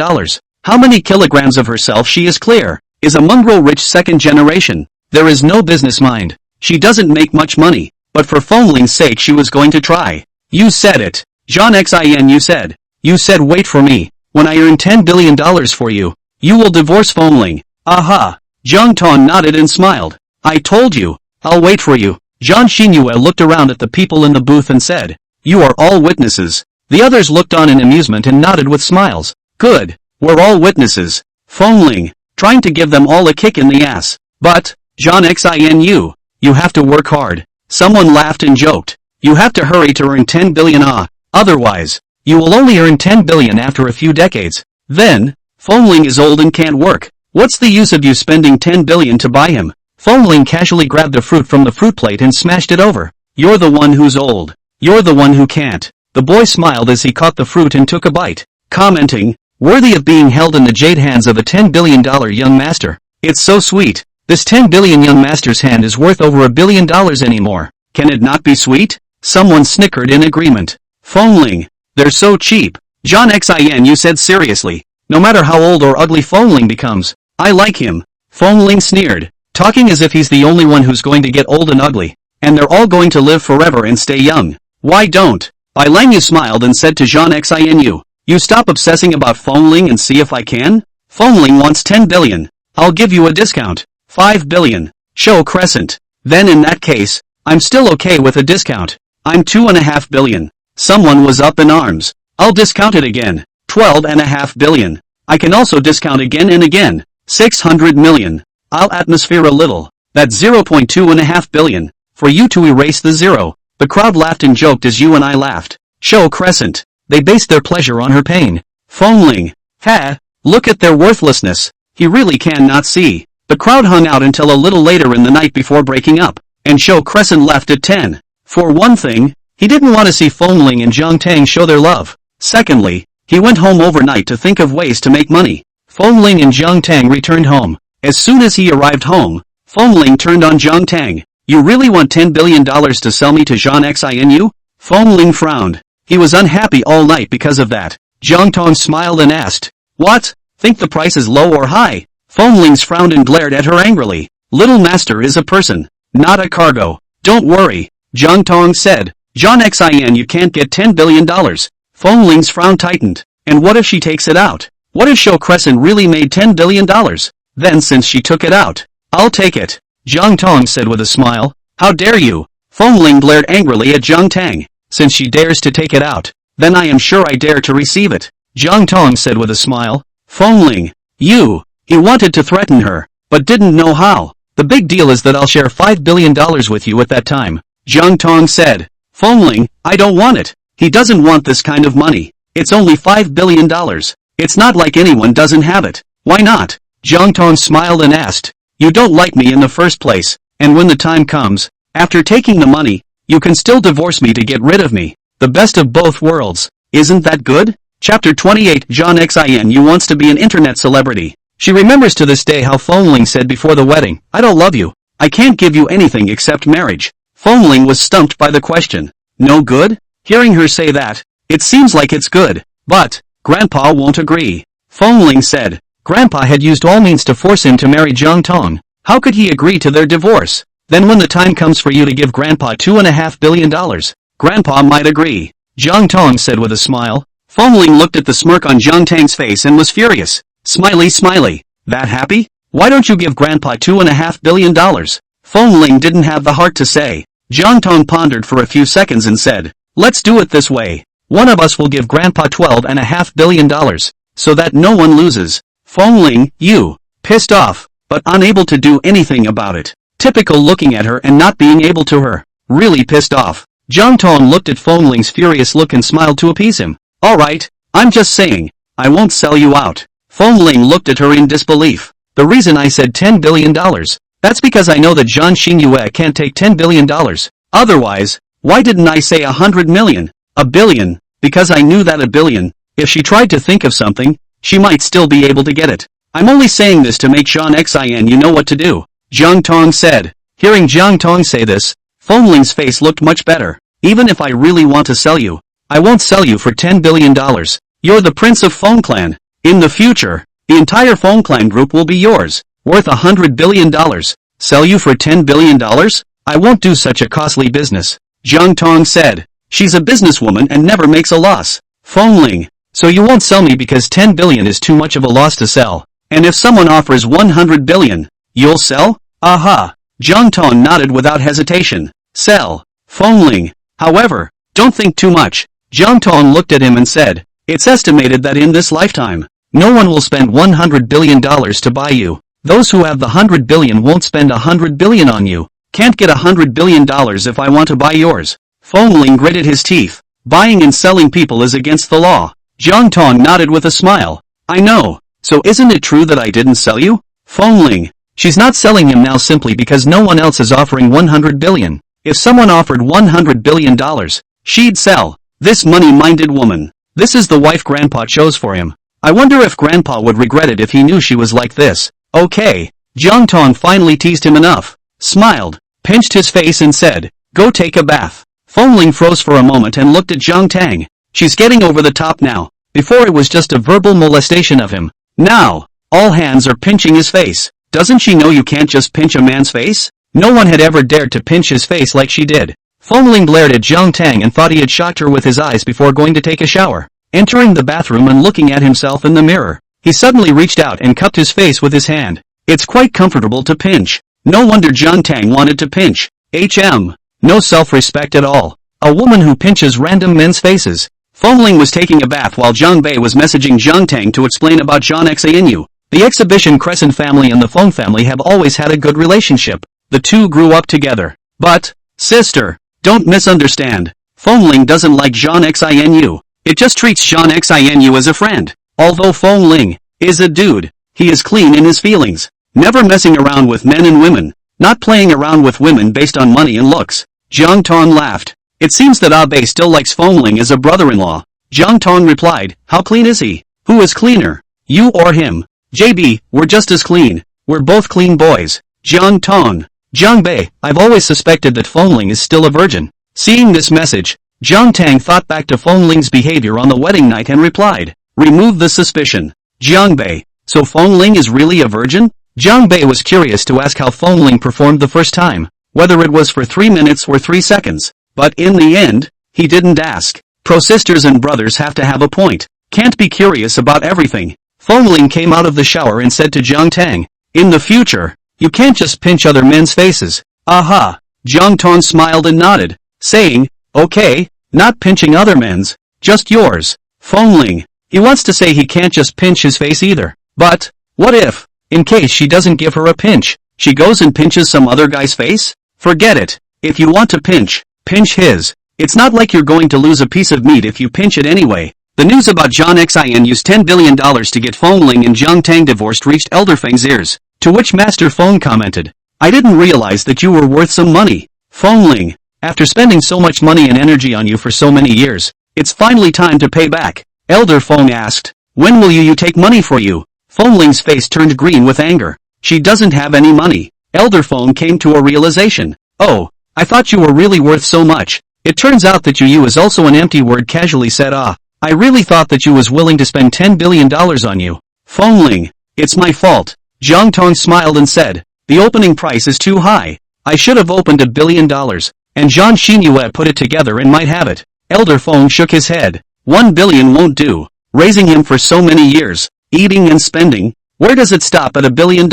How many kilograms of herself she is clear? Is a mongrel rich second generation. There is no business mind. She doesn't make much money. but for Fengling's sake she was going to try. You said it. Jiang Xin, you said. You said wait for me. When I earn $10 billion for you, you will divorce Fengling. Aha. Jiang Tang nodded and smiled. I told you. I'll wait for you. Zhang Xinyue looked around at the people in the booth and said, you are all witnesses. The others looked on in amusement and nodded with smiles. Good. We're all witnesses. Fengling, trying to give them all a kick in the ass. But, Jiang Xin, you have to work hard. Someone laughed and joked. You have to hurry to earn 10 billion otherwise, you will only earn 10 billion after a few decades. Then, Fengling is old and can't work. What's the use of you spending 10 billion to buy him? Fengling casually grabbed a fruit from the fruit plate and smashed it over. You're the one who's old. You're the one who can't. The boy smiled as he caught the fruit and took a bite, commenting, worthy of being held in the jade hands of a $10 billion young master. It's so sweet. This 10 billion young master's hand is worth over $1 billion anymore. Can it not be sweet? Someone snickered in agreement. Fengling, they're so cheap. Jiang Xin said seriously. No matter how old or ugly Fengling becomes, I like him. Fengling sneered, talking as if he's the only one who's going to get old and ugly, and they're all going to live forever and stay young. Why don't? Bai Langyu smiled and said to Jiang Xin, you stop obsessing about Fengling and see if I can? Fengling wants 10 billion. I'll give you a discount. 5 billion. Show Crescent. Then in that case, I'm still okay with a discount. I'm 2.5 billion. Someone was up in arms. I'll discount it again. 12.5 billion. I can also discount again and again. 600 million. I'll atmosphere a little. That's 0.2.5 billion. For you to erase the zero. The crowd laughed and joked as you and I laughed. Show Crescent. They based their pleasure on her pain. Fengling. Ha! Look at their worthlessness. He really cannot see. The crowd hung out until a little later in the night before breaking up, and Show Crescent left at 10. For one thing, he didn't want to see Fengling and Jiang Tang show their love. Secondly, he went home overnight to think of ways to make money. Fengling and Jiang Tang returned home. As soon as he arrived home, Fengling turned on Jiang Tang. You really want $10 billion to sell me to Jiang Xin? Fengling frowned. He was unhappy all night because of that. Jiang Tang smiled and asked, what? Think the price is low or high? Fengling's frowned and glared at her angrily. Little master is a person, not a cargo. Don't worry, Jiang Tang said. Jiang Xin, you can't get $10 billion. Fengling's frown tightened. And what if she takes it out? What if Show Crescent really made $10 billion? Then since she took it out, I'll take it. Jiang Tang said with a smile. How dare you? Fengling glared angrily at Jiang Tang. Since she dares to take it out, then I am sure I dare to receive it. Jiang Tang said with a smile. Fengling, you. He wanted to threaten her, but didn't know how. The big deal is that I'll share $5 billion with you at that time. Jiang Tang said. Fengling, I don't want it. He doesn't want this kind of money. It's only $5 billion. It's not like anyone doesn't have it. Why not? Jiang Tang smiled and asked. You don't like me in the first place, and when the time comes, after taking the money, you can still divorce me to get rid of me. The best of both worlds. Isn't that good? Chapter 28. Jiang Xin wants to be an internet celebrity. She remembers to this day how Fengling said before the wedding, I don't love you. I can't give you anything except marriage. Fengling was stumped by the question. No good? Hearing her say that, it seems like it's good. But, Grandpa won't agree. Fengling said. Grandpa had used all means to force him to marry Jiang Tang. How could he agree to their divorce? Then when the time comes for you to give Grandpa $2.5 billion, Grandpa might agree. Jiang Tang said with a smile. Fengling looked at the smirk on Jiang Tang's face and was furious. Smiley smiley. That happy? Why don't you give Grandpa $2.5 billion? Fengling didn't have the heart to say. Jiang Tang pondered for a few seconds and said, let's do it this way. One of us will give Grandpa $12.5 billion, so that no one loses. Fengling, you. Pissed off, but unable to do anything about it. Typical looking at her and not being able to her. Really pissed off. Jiang Tang looked at Fengling's furious look and smiled to appease him. Alright, I'm just saying, I won't sell you out. Fengling looked at her in disbelief. The reason I said $10 billion, that's because I know that Zhang Xinyue can't take $10 billion. Otherwise, why didn't I say 100 million? A billion, because I knew that a billion, if she tried to think of something, she might still be able to get it. I'm only saying this to make Jiang Xin know what to do. Jiang Tang said. Hearing Jiang Tang say this, Fengling's face looked much better. Even if I really want to sell you, I won't sell you for $10 billion. You're the prince of Feng Clan. In the future, the entire Feng Clan group will be yours, worth $100 billion. Sell you for $10 billion? I won't do such a costly business, Jiang Tang said. She's a businesswoman and never makes a loss. Fengling, so you won't sell me because 10 billion is too much of a loss to sell. And if someone offers 100 billion, you'll sell? Aha. Jiang Tang nodded without hesitation. Sell. Fengling. However, don't think too much. Jiang Tang looked at him and said, it's estimated that in this lifetime, no one will spend $100 billion to buy you. Those who have the 100 billion won't spend 100 billion on you. Can't get $100 billion if I want to buy yours. Fengling gritted his teeth. Buying and selling people is against the law. Jiang Tang nodded with a smile. I know. So isn't it true that I didn't sell you? Fengling. She's not selling him now simply because no one else is offering 100 billion. If someone offered $100 billion, she'd sell. This money-minded woman. This is the wife Grandpa chose for him. I wonder if Grandpa would regret it if he knew she was like this. Okay. Jiang Tang finally teased him enough. Smiled, pinched his face and said, go take a bath. Fengling froze for a moment and looked at Jiang Tang. She's getting over the top now. Before it was just a verbal molestation of him. Now, all hands are pinching his face. Doesn't she know you can't just pinch a man's face? No one had ever dared to pinch his face like she did. Fengling glared at Jiang Tang and thought he had shocked her with his eyes before going to take a shower. Entering the bathroom and looking at himself in the mirror, he suddenly reached out and cupped his face with his hand. It's quite comfortable to pinch. No wonder Jiang Tang wanted to pinch. No self-respect at all. A woman who pinches random men's faces. Fengling was taking a bath while Jiang Bei was messaging Jiang Tang to explain about Jiang Xanu. The Exhibition Crescent family and the Feng family have always had a good relationship. The two grew up together. But, sister, don't misunderstand. Fengling doesn't like Jiang Xinu. It just treats Jiang Xinu as a friend. Although Fengling is a dude, he is clean in his feelings. Never messing around with men and women. Not playing around with women based on money and looks. Jiang Tang laughed. It seems that Abe still likes Fengling as a brother-in-law. Jiang Tang replied, how clean is he? Who is cleaner? You or him? JB, we're just as clean. We're both clean boys. Jiang Tang. Jiang Bei, I've always suspected that Fengling is still a virgin. Seeing this message, Jiang Tang thought back to Fengling's behavior on the wedding night and replied, remove the suspicion. Jiang Bei, so Fengling is really a virgin? Jiang Bei was curious to ask how Fengling performed the first time, whether it was for 3 minutes or 3 seconds. But in the end, he didn't ask. Pro sisters and brothers have to have a point. Can't be curious about everything. Fengling came out of the shower and said to Jiang Tang, in the future, you can't just pinch other men's faces. Aha. Jiang Tang smiled and nodded, saying, okay, not pinching other men's, just yours. Fengling. He wants to say he can't just pinch his face either. But, what if, in case she doesn't give her a pinch, she goes and pinches some other guy's face? Forget it. If you want to pinch his. It's not like you're going to lose a piece of meat if you pinch it anyway. The news about Jiang Xian used $10 billion to get Fengling and Jiang Tang divorced reached Elder Feng's ears, to which Master Feng commented, I didn't realize that you were worth some money. Fengling, after spending so much money and energy on you for so many years, it's finally time to pay back. Elder Feng asked, when will you take money for you? Fengling's face turned green with anger. She doesn't have any money. Elder Feng came to a realization. Oh, I thought you were really worth so much. It turns out that you is also an empty word, casually said. I really thought that you was willing to spend $10 billion on you. Fengling, it's my fault. Jiang Tang smiled and said, the opening price is too high. I should have opened $1 billion, and Zhang Xinyue put it together and might have it. Elder Feng shook his head. 1 billion won't do. Raising him for so many years, eating and spending, where does it stop at $1 billion?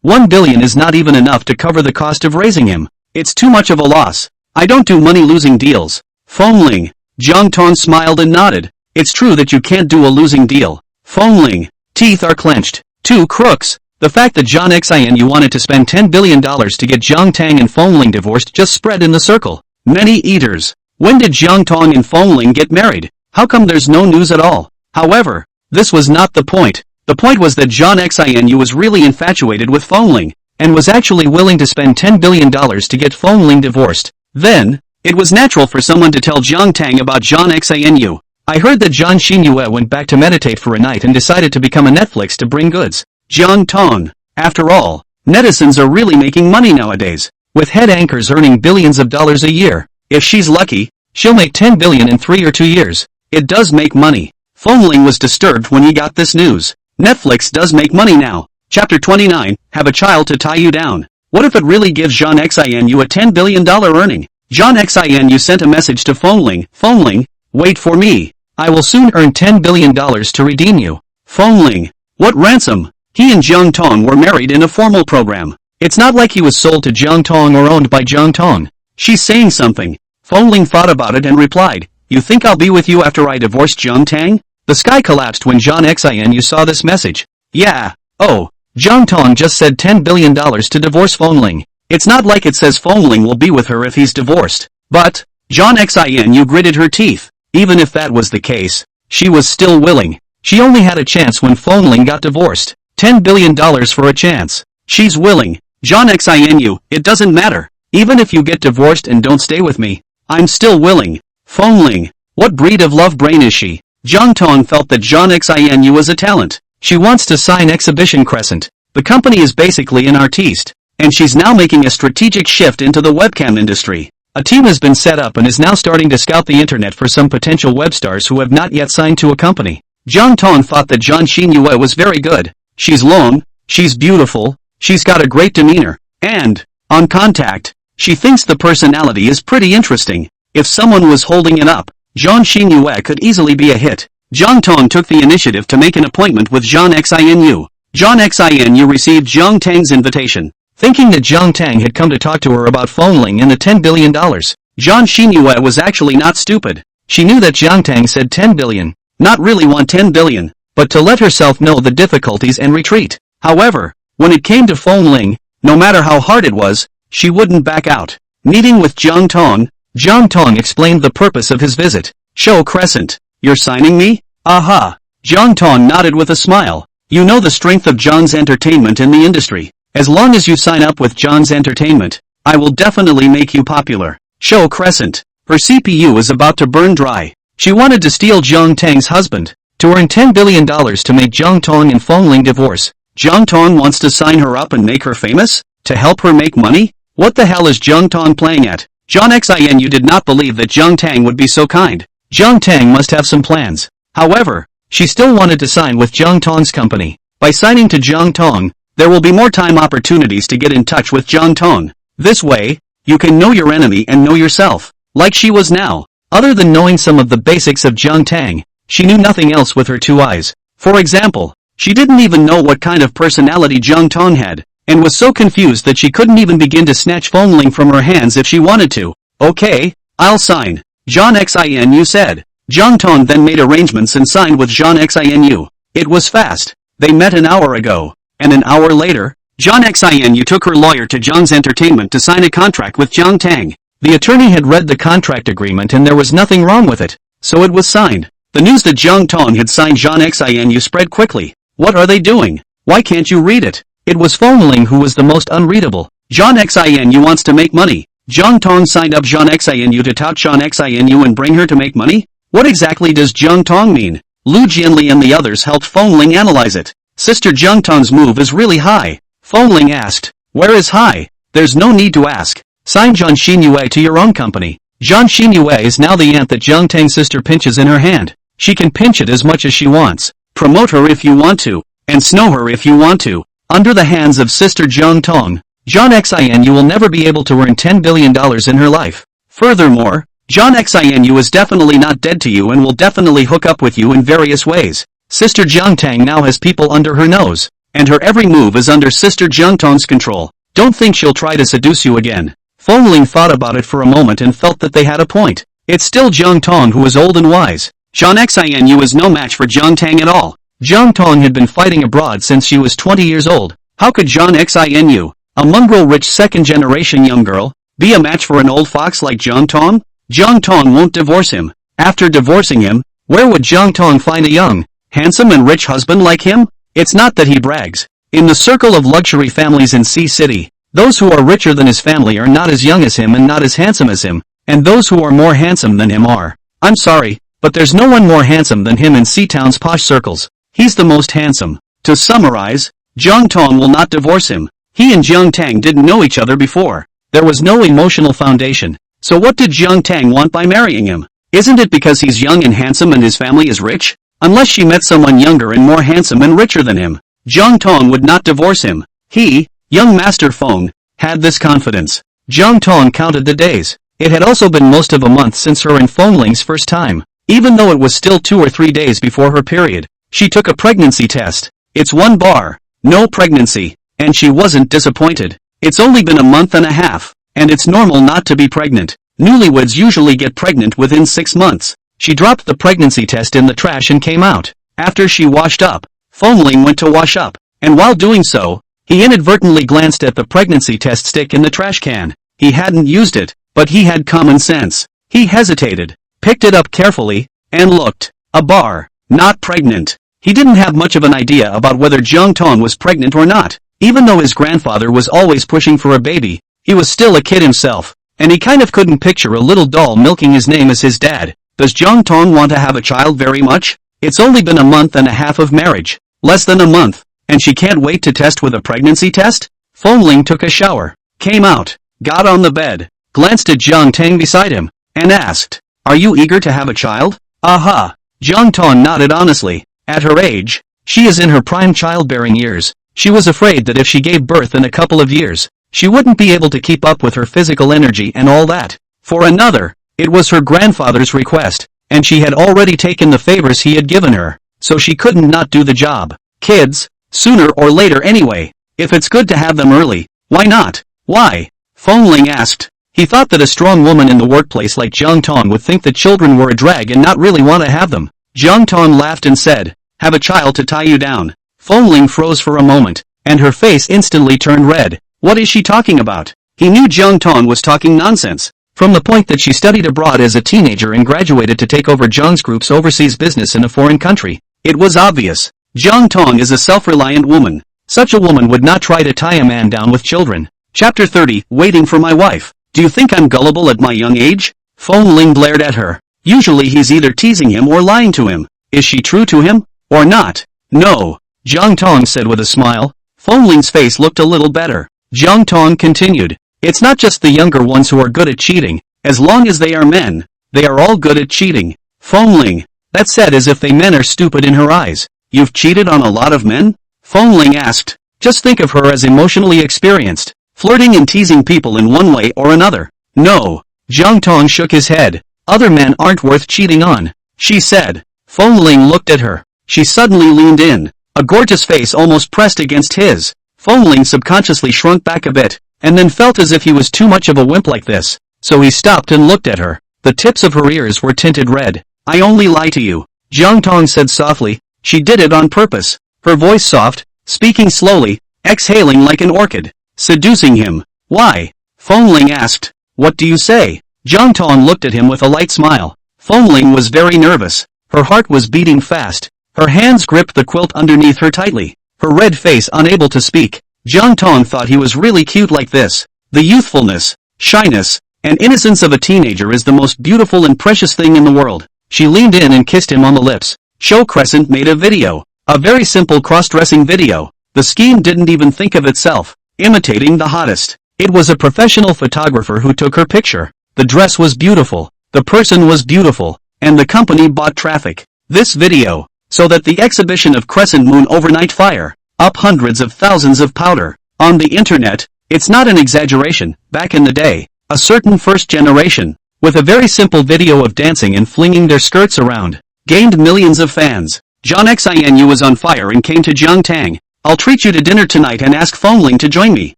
1 billion is not even enough to cover the cost of raising him. It's too much of a loss. I don't do money-losing deals. Fengling. Jiang Tang smiled and nodded. It's true that you can't do a losing deal. Fengling. Teeth are clenched. Two crooks. The fact that Jiang Xian wanted to spend $10 billion to get Jiang Tang and Fengling divorced just spread in the circle. Many eaters. When did Jiang Tang and Fengling get married? How come there's no news at all? However, this was not the point. The point was that Jiang Xian was really infatuated with Fengling, and was actually willing to spend $10 billion to get Fengling divorced. Then, it was natural for someone to tell Jiang Tang about Jiang Xanu. I heard that Zhang Xinyue went back to meditate for a night and decided to become a Netflix to bring goods. Jiang Tang. After all, netizens are really making money nowadays, with head anchors earning billions of dollars a year. If she's lucky, she'll make 10 billion in 3 or 2 years. It does make money. Fengling was disturbed when he got this news. Netflix does make money now. Chapter 29, have a child to tie you down. What if it really gives Jiang Xinu a $10 billion earning? Jiang Xinu sent a message to Fengling. Fengling, wait for me. I will soon earn $10 billion to redeem you. Fengling, what ransom? He and Jiang Tang were married in a formal program. It's not like he was sold to Jiang Tang or owned by Jiang Tang. She's saying something. Fengling thought about it and replied, you think I'll be with you after I divorce Jiang Tang? The sky collapsed when Jiang Xinu saw this message. Yeah. Oh, Jiang Tang just said $10 billion to divorce Fengling. It's not like it says Fengling will be with her if he's divorced. But, Jiang Xinu gritted her teeth. Even if that was the case, she was still willing. She only had a chance when Fengling got divorced. $10 billion for a chance. She's willing. Jiang Xinu, it doesn't matter. Even if you get divorced and don't stay with me, I'm still willing. Fengling, what breed of love brain is she? Jiang Tang felt that Jiang Xinu was a talent. She wants to sign Exhibition Crescent. The company is basically an artiste, and she's now making a strategic shift into the webcam industry. A team has been set up and is now starting to scout the internet for some potential web stars who have not yet signed to a company. Jiang Tang thought that Jiang Xinu was very good. She's long, she's beautiful, she's got a great demeanor, and, on contact, she thinks the personality is pretty interesting. If someone was holding it up, Jiang Xinu could easily be a hit. Jiang Tang took the initiative to make an appointment with Jiang Xinu. Jiang Xinu received Jiang Tang's invitation. Thinking that Jiang Tang had come to talk to her about Fengling and the $10 billion, Jiang Xinu was actually not stupid. She knew that Jiang Tang said 10 billion. Not really want 10 billion, but to let herself know the difficulties and retreat. However, when it came to Fengling, no matter how hard it was, she wouldn't back out. Meeting with Jiang Tang explained the purpose of his visit. Show Crescent. You're signing me? Aha. Jiang Tang nodded with a smile. You know the strength of Jiang's entertainment in the industry. As long as you sign up with Jiang's entertainment, I will definitely make you popular. Show Crescent. Her CPU is about to burn dry. She wanted to steal Jiang Tang's husband, to earn $10 billion to make Jiang Tang and Fengling divorce. Jiang Tang wants to sign her up and make her famous? To help her make money? What the hell is Jiang Tang playing at? Jiang Xinu did not believe that Jiang Tang would be so kind. Jiang Tang must have some plans. However, she still wanted to sign with Jiang Tang's company. By signing to Jiang Tang, there will be more time opportunities to get in touch with Jiang Tang. This way, you can know your enemy and know yourself, like she was now. Other than knowing some of the basics of Jiang Tang, she knew nothing else with her two eyes. For example, she didn't even know what kind of personality Jiang Tang had, and was so confused that she couldn't even begin to snatch Fengling from her hands if she wanted to. Okay, I'll sign, Jiang Xinu said. Jiang Tang then made arrangements and signed with Jiang Xinu. It was fast. They met an hour ago, and an hour later, Jiang Xinu took her lawyer to Jiang's entertainment to sign a contract with Jiang Tang. The attorney had read the contract agreement and there was nothing wrong with it, so it was signed. The news that Jiang Tang had signed Jiang Xinu spread quickly. What are they doing? Why can't you read it? It was Fengling who was the most unreadable. Jiang Xinu wants to make money. Jiang Tang signed up Jiang Xinu to tout Jiang Xinu and bring her to make money? What exactly does Jiang Tang mean? Lu Jianli and the others helped Fengling analyze it. Sister Jiang Tang's move is really high. Fengling asked, where is high? There's no need to ask. Sign Jiang Xinu to your own company. Jiang Xinu is now the ant that Jiang Tang's sister pinches in her hand. She can pinch it as much as she wants. Promote her if you want to, and snow her if you want to. Under the hands of Sister Jiang Tang, Jiang Xinu will never be able to earn $10 billion in her life. Furthermore, Jiang Xinu is definitely not dead to you and will definitely hook up with you in various ways. Sister Jiang Tang now has people under her nose, and her every move is under Sister Jiang Tang's control. Don't think she'll try to seduce you again. Fengling thought about it for a moment and felt that they had a point. It's still Jiang Tang who is old and wise. Jiang Xinu is no match for Jiang Tang at all. Jiang Tang had been fighting abroad since she was 20 years old. How could Jiang Xinu, a mongrel-rich second-generation young girl, be a match for an old fox like Jiang Tang? Jiang Tang won't divorce him. After divorcing him, where would Jiang Tang find a young, handsome and rich husband like him? It's not that he brags. In the circle of luxury families in Sea City, those who are richer than his family are not as young as him and not as handsome as him, and those who are more handsome than him are. I'm sorry, but there's no one more handsome than him in Seatown's posh circles. He's the most handsome. To summarize, Jiang Tang will not divorce him. He and Jiang Tang didn't know each other before. There was no emotional foundation. So what did Jiang Tang want by marrying him? Isn't it because he's young and handsome and his family is rich? Unless she met someone younger and more handsome and richer than him, Jiang Tang would not divorce him. He, young Master Feng, had this confidence. Jiang Tang counted the days. It had also been most of a month since her and Fongling's first time. Even though it was still 2 or 3 days before her period, she took a pregnancy test. It's 1 bar. No pregnancy. And she wasn't disappointed. It's only been a month and a half, and it's normal not to be pregnant. Newlyweds usually get pregnant within 6 months. She dropped the pregnancy test in the trash and came out. After she washed up, Fongling went to wash up, and while doing so, he inadvertently glanced at the pregnancy test stick in the trash can. He hadn't used it, but he had common sense. He hesitated, picked it up carefully, and looked. A bar. Not pregnant. He didn't have much of an idea about whether Jiang Tang was pregnant or not. Even though his grandfather was always pushing for a baby, he was still a kid himself, and he kind of couldn't picture a little doll milking his name as his dad. Does Jiang Tang want to have a child very much? It's only been a month and a half of marriage. Less than a month, and she can't wait to test with a pregnancy test? Fongling took a shower, came out, got on the bed, glanced at Jiang Tang beside him, and asked, "Are you eager to have a child?" "Aha." Jiang Tang nodded honestly. At her age, she is in her prime childbearing years. She was afraid that if she gave birth in a couple of years, she wouldn't be able to keep up with her physical energy and all that. For another, it was her grandfather's request, and she had already taken the favors he had given her, so she couldn't not do the job. Kids, sooner or later anyway. If it's good to have them early, why not? Why? Fongling asked. He thought that a strong woman in the workplace like Jiang Tang would think that children were a drag and not really want to have them. Jiang Tang laughed and said, "Have a child to tie you down." Fongling froze for a moment, and her face instantly turned red. What is she talking about? He knew Jiang Tang was talking nonsense. From the point that she studied abroad as a teenager and graduated to take over Jiang's group's overseas business in a foreign country, it was obvious. Jiang Tang is a self-reliant woman. Such a woman would not try to tie a man down with children. Chapter 30, Waiting for my wife. Do you think I'm gullible at my young age? Fongling glared at her. Usually he's either teasing him or lying to him. Is she true to him? Or not? No. Jiang Tang said with a smile. Fongling's face looked a little better. Jiang Tang continued. It's not just the younger ones who are good at cheating. As long as they are men, they are all good at cheating. Fongling. That said as if they men are stupid in her eyes. You've cheated on a lot of men? Fongling asked. Just think of her as emotionally experienced, flirting and teasing people in one way or another. No. Jiang Tang shook his head. Other men aren't worth cheating on, she said. Fongling looked at her. She suddenly leaned in, a gorgeous face almost pressed against his. Fongling subconsciously shrunk back a bit, and then felt as if he was too much of a wimp like this, so he stopped and looked at her. The tips of her ears were tinted red. I only lie to you, Jiang Tang said softly. She did it on purpose. Her voice soft, speaking slowly, exhaling like an orchid. Seducing him. Why? Fongling asked. What do you say? Jiang Tang looked at him with a light smile. Fongling was very nervous. Her heart was beating fast. Her hands gripped the quilt underneath her tightly. Her red face unable to speak. Jiang Tang thought he was really cute like this. The youthfulness, shyness, and innocence of a teenager is the most beautiful and precious thing in the world. She leaned in and kissed him on the lips. Show Crescent made a video. A very simple cross-dressing video. The scheme didn't even think of itself. Imitating the hottest. It was a professional photographer who took her picture. The dress was beautiful. The person was beautiful. And the company bought traffic. This video. So that the exhibition of Crescent Moon overnight fire. Up hundreds of thousands of powder. On the internet, it's not an exaggeration. Back in the day, a certain first generation, with a very simple video of dancing and flinging their skirts around, gained millions of fans. John Xinu was on fire and came to Jiang Tang. I'll treat you to dinner tonight and ask Fongling to join me.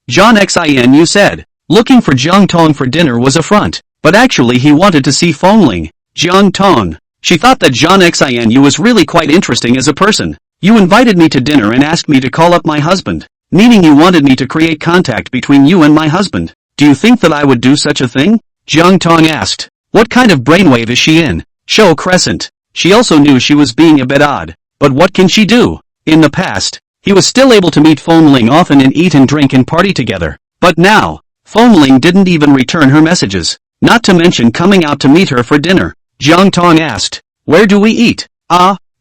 John Xinu said. Looking for Jiang Tang for dinner was a front, but actually he wanted to see Fongling. Jiang Tang. She thought that John Xinu was really quite interesting as a person. You invited me to dinner and asked me to call up my husband, meaning you wanted me to create contact between you and my husband. Do you think that I would do such a thing? Jiang Tang asked. What kind of brainwave is she in? Show Crescent. She also knew she was being a bit odd, but what can she do? In the past, he was still able to meet Fongling often and eat and drink and party together. But now, Fongling didn't even return her messages, not to mention coming out to meet her for dinner. Jiang Tang asked, where do we eat?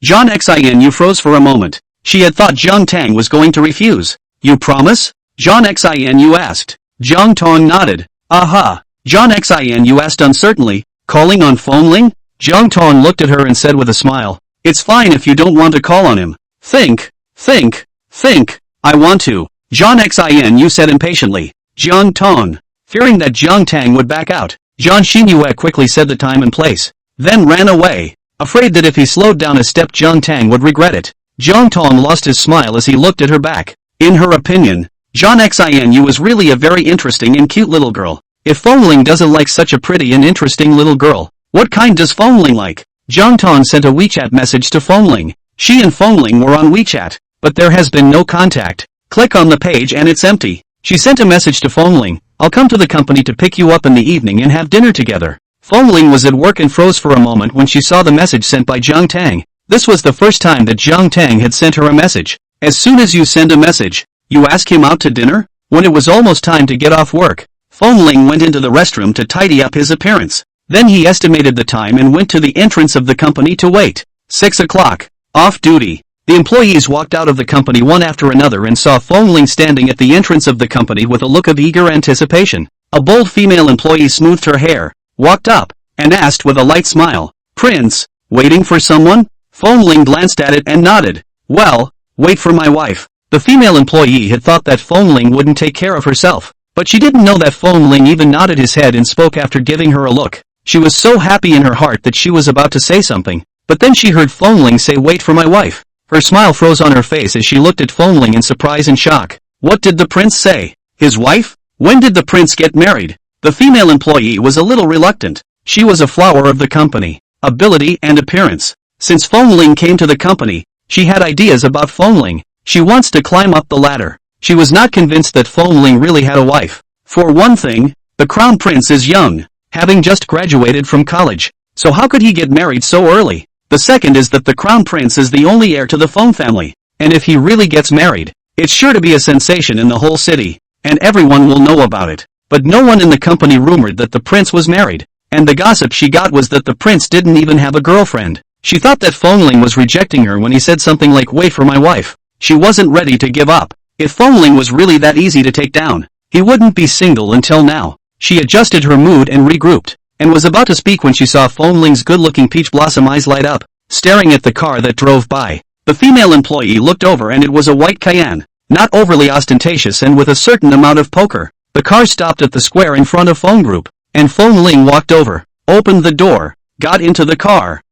John Xinu froze for a moment. She had thought Jiang Tang was going to refuse. You promise? John Xinu asked. Jiang Tang nodded. Aha. John Xinu asked uncertainly, calling on Fongling? Jiang Tang looked at her and said with a smile, it's fine if you don't want to call on him. Think. I want to. John Xinu said impatiently. Jiang Tang. Fearing that Jiang Tang would back out, Jiang Xinyue quickly said the time and place, then ran away, afraid that if he slowed down a step Jiang Tang would regret it. Jiang Tang lost his smile as he looked at her back. In her opinion, Jiang Xinu was really a very interesting and cute little girl. If Fengling doesn't like such a pretty and interesting little girl, what kind does Fengling like? Jiang Tang sent a WeChat message to Fengling. She and Fengling were on WeChat, but there has been no contact. Click on the page and it's empty. She sent a message to Fengling, I'll come to the company to pick you up in the evening and have dinner together. Fengling was at work and froze for a moment when she saw the message sent by Jiang Tang. This was the first time that Jiang Tang had sent her a message. As soon as you send a message, you ask him out to dinner? When it was almost time to get off work, Fengling went into the restroom to tidy up his appearance. Then he estimated the time and went to the entrance of the company to wait. 6 o'clock. Off duty. The employees walked out of the company one after another and saw Fengling standing at the entrance of the company with a look of eager anticipation. A bold female employee smoothed her hair, walked up, and asked with a light smile, Prince, waiting for someone? Fengling glanced at it and nodded. Well, wait for my wife. The female employee had thought that Fengling wouldn't take care of herself, but she didn't know that Fengling even nodded his head and spoke after giving her a look. She was so happy in her heart that she was about to say something, but then she heard Fengling say wait for my wife. Her smile froze on her face as she looked at Fengling in surprise and shock. What did the prince say? His wife? When did the prince get married? The female employee was a little reluctant. She was a flower of the company, ability and appearance. Since Fengling came to the company, she had ideas about Fengling. She wants to climb up the ladder. She was not convinced that Fengling really had a wife. For one thing, the crown prince is young, having just graduated from college. So how could he get married so early? The second is that the crown prince is the only heir to the Feng family, and if he really gets married, it's sure to be a sensation in the whole city, and everyone will know about it. But no one in the company rumored that the prince was married, and the gossip she got was that the prince didn't even have a girlfriend. She thought that Fengling was rejecting her when he said something like wait for my wife. She wasn't ready to give up. If Fengling was really that easy to take down, he wouldn't be single until now. She adjusted her mood and regrouped, and was about to speak when she saw Fengling's good-looking peach blossom eyes light up, staring at the car that drove by. The female employee looked over and it was a white Cayenne, not overly ostentatious and with a certain amount of poker. The car stopped at the square in front of Feng Group, and Fengling walked over, opened the door, got into the car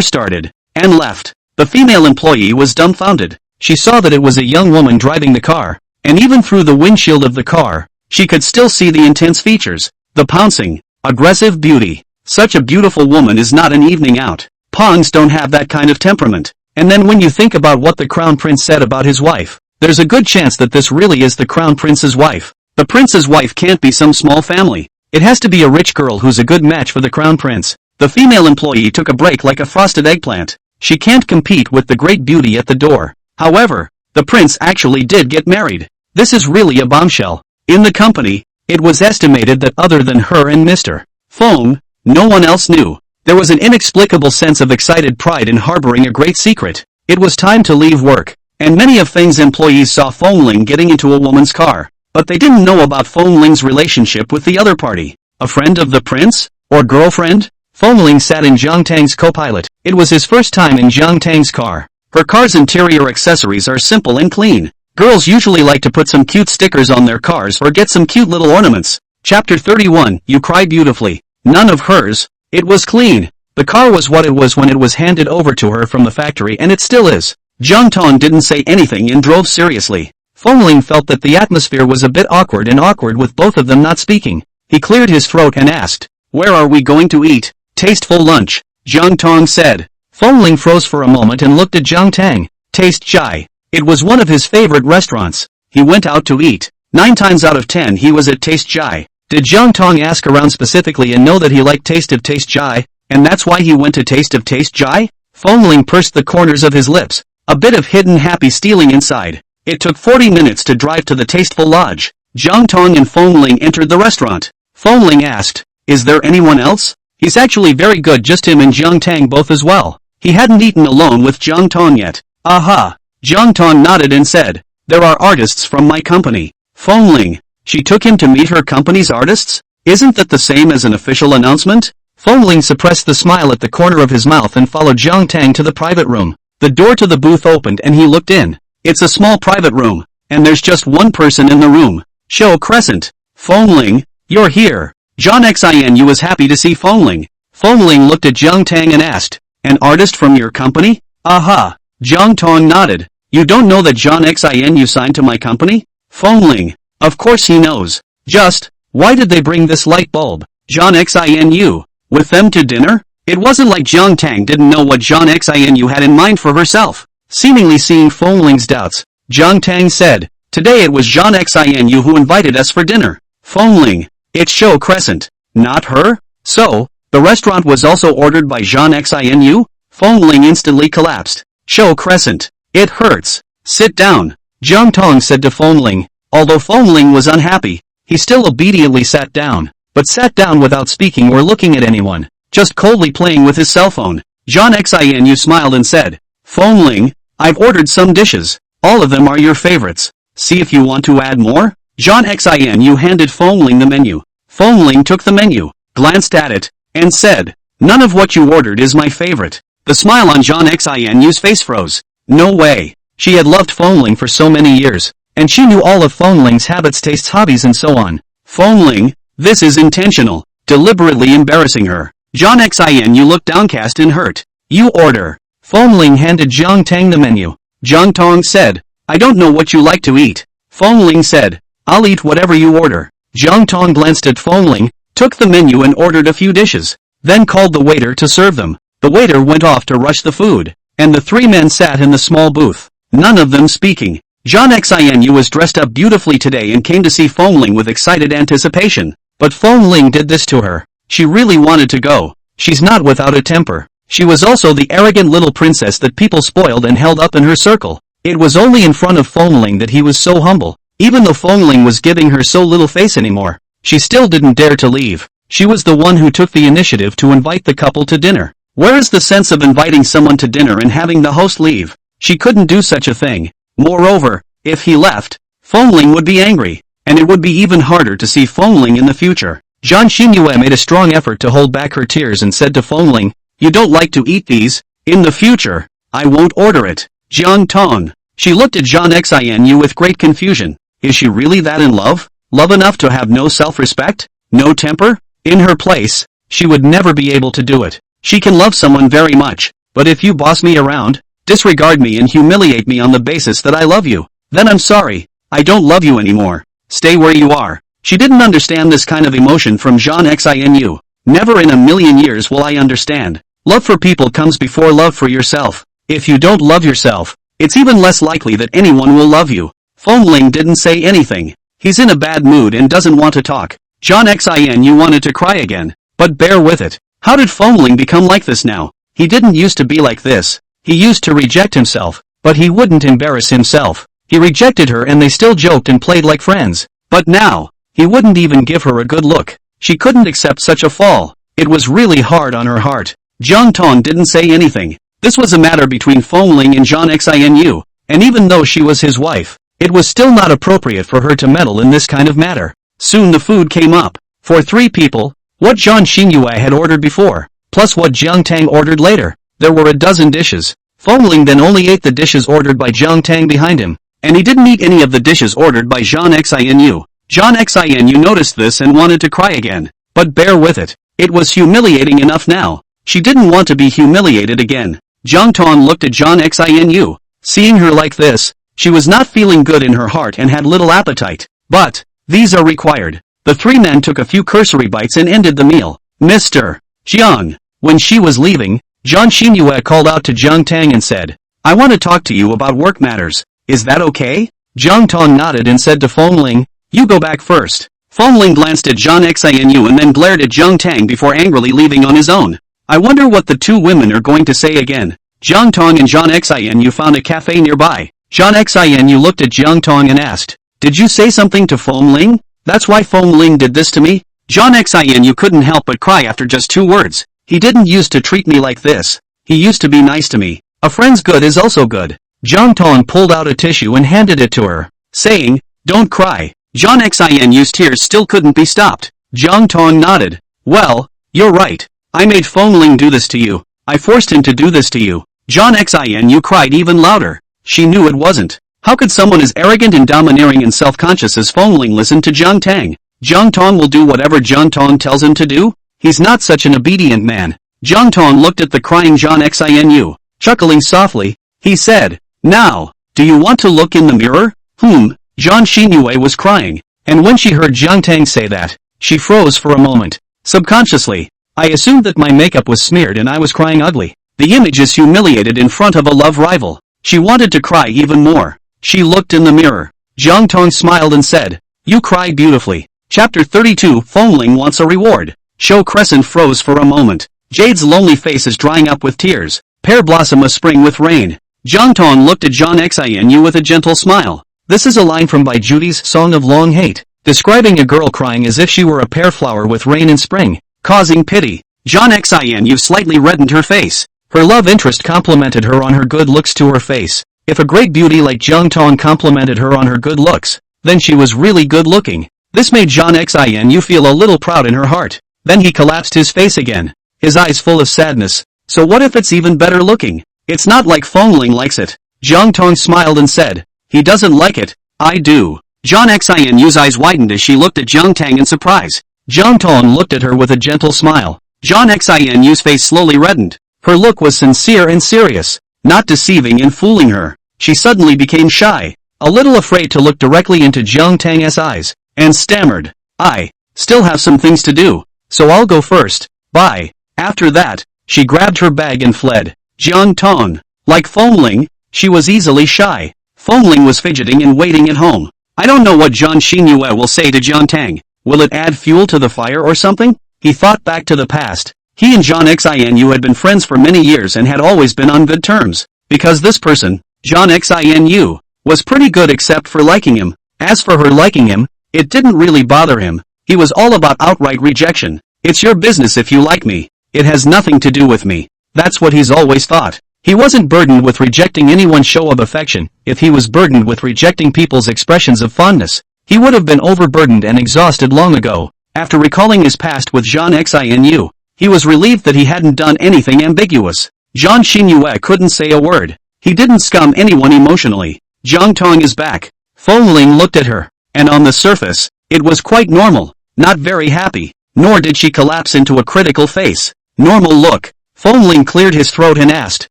started, and left. The female employee was dumbfounded. She saw that it was a young woman driving the car, and even through the windshield of the car, she could still see the intense features, the pouncing, aggressive beauty. Such a beautiful woman is not an evening out. Pongs don't have that kind of temperament. And then when you think about what the crown prince said about his wife, there's a good chance that this really is the crown prince's wife. The prince's wife can't be some small family. It has to be a rich girl who's a good match for the crown prince. The female employee took a break like a frosted eggplant. She can't compete with the great beauty at the door. However, the prince actually did get married. This is really a bombshell. In the company, it was estimated that other than her and Mr. Feng, no one else knew. There was an inexplicable sense of excited pride in harboring a great secret. It was time to leave work, and many of Feng's employees saw Fengling getting into a woman's car. But they didn't know about Fengling's relationship with the other party. A friend of the prince? Or girlfriend? Fengling sat in Jiang Tang's co-pilot. It was his first time in Jiang Tang's car. Her car's interior accessories are simple and clean. Girls usually like to put some cute stickers on their cars or get some cute little ornaments. Chapter 31, You Cry Beautifully. None of hers. It was clean. The car was what it was when it was handed over to her from the factory, and it still is. Jiang Tang didn't say anything and drove seriously. Fengling felt that the atmosphere was a bit awkward with both of them not speaking. He cleared his throat and asked, "Where are we going to eat?" "Tasteful lunch," Jiang Tang said. Fengling froze for a moment and looked at Jiang Tang. Taste Jai. It was one of his favorite restaurants. He went out to eat. 9 times out of 10 he was at Taste Jai. Did Jiang Tang ask around specifically and know that he liked Taste of Taste Jai, and that's why he went to Taste of Taste Jai? Fengling pursed the corners of his lips, a bit of hidden happy stealing inside. It took 40 minutes to drive to the Tasteful Lodge. Jiang Tang and Fengling entered the restaurant. Fengling asked, "Is there anyone else?" "He's actually very good, just him and Jiang Tang both as well." He hadn't eaten alone with Jiang Tang yet. "Aha." Jiang Tang nodded and said, "There are artists from my company." Fengling. She took him to meet her company's artists? Isn't that the same as an official announcement? Fengling suppressed the smile at the corner of his mouth and followed Jiang Tang to the private room. The door to the booth opened and he looked in. It's a small private room, and there's just one person in the room. Show Crescent. Fengling, you're here. Jiang Xin was happy to see Fengling. Fengling looked at Jiang Tang and asked, an artist from your company? Aha. Jiang Tang nodded. You don't know that Jiang Xin signed to my company? Fengling. Of course he knows. Just, why did they bring this light bulb? Jiang Xin with them to dinner? It wasn't like Jiang Tang didn't know what Jiang Xin had in mind for herself. Seemingly seeing Fengling's doubts, Jiang Tang said, today it was Jiang Xin who invited us for dinner. Fengling. It's Show Crescent. Not her? So, the restaurant was also ordered by Jiang Xin? Fengling instantly collapsed. Show Crescent. It hurts. Sit down. Jiang Tang said to Fengling. Although Fengling was unhappy, he still obediently sat down, but sat down without speaking or looking at anyone, just coldly playing with his cell phone. Jiang Xin smiled and said, Fengling, I've ordered some dishes. All of them are your favorites. See if you want to add more? Jiang Xin handed Fengling the menu. Fengling took the menu, glanced at it, and said, none of what you ordered is my favorite. The smile on Jiang Xin's face froze. No way. She had loved Fengling for so many years, and she knew all of Fengling's habits, tastes, hobbies and so on. Fengling, this is intentional, deliberately embarrassing her. Jiang Xin looked downcast and hurt. You order. Fengling handed Jiang Tang the menu. Jiang Tang said, I don't know what you like to eat. Fengling said, I'll eat whatever you order. Jiang Tang glanced at Fengling, took the menu and ordered a few dishes, then called the waiter to serve them. The waiter went off to rush the food, and the three men sat in the small booth, none of them speaking. Jiang Xin was dressed up beautifully today and came to see Fengling with excited anticipation. But Fengling did this to her. She really wanted to go. She's not without a temper. She was also the arrogant little princess that people spoiled and held up in her circle. It was only in front of Fengling that he was so humble. Even though Fengling was giving her so little face anymore, she still didn't dare to leave. She was the one who took the initiative to invite the couple to dinner. Where is the sense of inviting someone to dinner and having the host leave? She couldn't do such a thing. Moreover, if he left, Fengling would be angry, and it would be even harder to see Fengling in the future. Jiang Xinyu made a strong effort to hold back her tears and said to Fengling, you don't like to eat these? In the future, I won't order it. Jiang Tang. She looked at Jiang Xinyu with great confusion. Is she really that in love? Love enough to have no self-respect? No temper? In her place, she would never be able to do it. She can love someone very much, but if you boss me around, disregard me and humiliate me on the basis that I love you, then I'm sorry, I don't love you anymore. Stay where you are. She didn't understand this kind of emotion from Jiang Xinyu. Never in a million years will I understand. Love for people comes before love for yourself. If you don't love yourself, it's even less likely that anyone will love you. Fengling didn't say anything. He's in a bad mood and doesn't want to talk. Jiang Xinyu wanted to cry again, but bear with it. How did Fengling become like this now? He didn't used to be like this. He used to reject himself, but he wouldn't embarrass himself. He rejected her and they still joked and played like friends. But now, he wouldn't even give her a good look. She couldn't accept such a fall. It was really hard on her heart. Jiang Tang didn't say anything. This was a matter between Fengling and Jiang Xinyu, and even though she was his wife, it was still not appropriate for her to meddle in this kind of matter. Soon the food came up. For 3 people, what Jiang Xinyu had ordered before, plus what Jiang Tang ordered later. There were a dozen dishes. Fengling then only ate the dishes ordered by Jiang Tang behind him, and he didn't eat any of the dishes ordered by Jiang Xinyu. Jiang Xinyu noticed this and wanted to cry again. But bear with it. It was humiliating enough now. She didn't want to be humiliated again. Jiang Tang looked at Jiang Xinyu. Seeing her like this, she was not feeling good in her heart and had little appetite. But, these are required. The 3 men took a few cursory bites and ended the meal. Mr. Jiang. When she was leaving, Jiang Xinyu called out to Jiang Tang and said, I want to talk to you about work matters. Is that okay? Jiang Tang nodded and said to Fengling, you go back first. Fengling glanced at Jiang Xinyu and then glared at Jiang Tang before angrily leaving on his own. I wonder what the 2 women are going to say again. Jiang Tang and Jiang Xinyu found a cafe nearby. Jiang Xinyu looked at Jiang Tang and asked, did you say something to Fengling? That's why Fengling did this to me? Jiang Xinyu couldn't help but cry after just 2 words. He didn't used to treat me like this. He used to be nice to me. A friend's good is also good. Jiang Tang pulled out a tissue and handed it to her, saying, don't cry. Jiang Xinyu's tears still couldn't be stopped. Jiang Tang nodded. Well, you're right. I made Fengling do this to you. I forced him to do this to you. Jiang Xinyu cried even louder. She knew it wasn't. How could someone as arrogant and domineering and self-conscious as Fengling listen to Jiang Tang? Jiang Tang will do whatever Jiang Tang tells him to do? He's not such an obedient man. Jiang Tang looked at the crying Jiang Xinu. Chuckling softly, he said, "Now, do you want to look in the mirror?" Jiang Xinyu was crying, and when she heard Jiang Tang say that, she froze for a moment. Subconsciously, I assumed that my makeup was smeared and I was crying ugly. The image is humiliated in front of a love rival. She wanted to cry even more. She looked in the mirror. Jiang Tang smiled and said, "You cry beautifully." Chapter 32 Fengling wants a reward. Show Crescent froze for a moment. Jade's lonely face is drying up with tears. Pear blossom a spring with rain. Jiang Tang looked at Jiang Xinu with a gentle smile. This is a line from Bai Judy's Song of Long Hate, describing a girl crying as if she were a pear flower with rain in spring, causing pity. Jiang Xinu slightly reddened her face. Her love interest complimented her on her good looks to her face. If a great beauty like Jiang Tang complimented her on her good looks, then she was really good looking. This made Jiang Xinu feel a little proud in her heart. Then he collapsed his face again, his eyes full of sadness. So what if it's even better looking? It's not like Fengling likes it. Jiang Tang smiled and said, "He doesn't like it, I do." Jiang Xinu's eyes widened as she looked at Jiang Tang in surprise. Jiang Tang looked at her with a gentle smile. Jiang Xinu's face slowly reddened. Her look was sincere and serious, not deceiving and fooling her. She suddenly became shy, a little afraid to look directly into Jiang Tang's eyes, and stammered, "I still have some things to do, so I'll go first, bye." After that, she grabbed her bag and fled. Jiang Tang, like Fengling, she was easily shy. Fengling was fidgeting and waiting at home. I don't know what Jiang Xinyu will say to Jiang Tang. Will it add fuel to the fire or something? He thought back to the past. He and Jiang Xinu had been friends for many years and had always been on good terms. Because this person, Jiang Xinu, was pretty good except for liking him. As for her liking him, it didn't really bother him. He was all about outright rejection. It's your business if you like me. It has nothing to do with me. That's what he's always thought. He wasn't burdened with rejecting anyone's show of affection. If he was burdened with rejecting people's expressions of fondness, he would have been overburdened and exhausted long ago. After recalling his past with Jiang Xinu, he was relieved that he hadn't done anything ambiguous. Jiang Xinyu couldn't say a word. He didn't scum anyone emotionally. Jiang Tang is back. Fengling looked at her, and on the surface, it was quite normal, not very happy, nor did she collapse into a critical face. Normal look. Fengling cleared his throat and asked,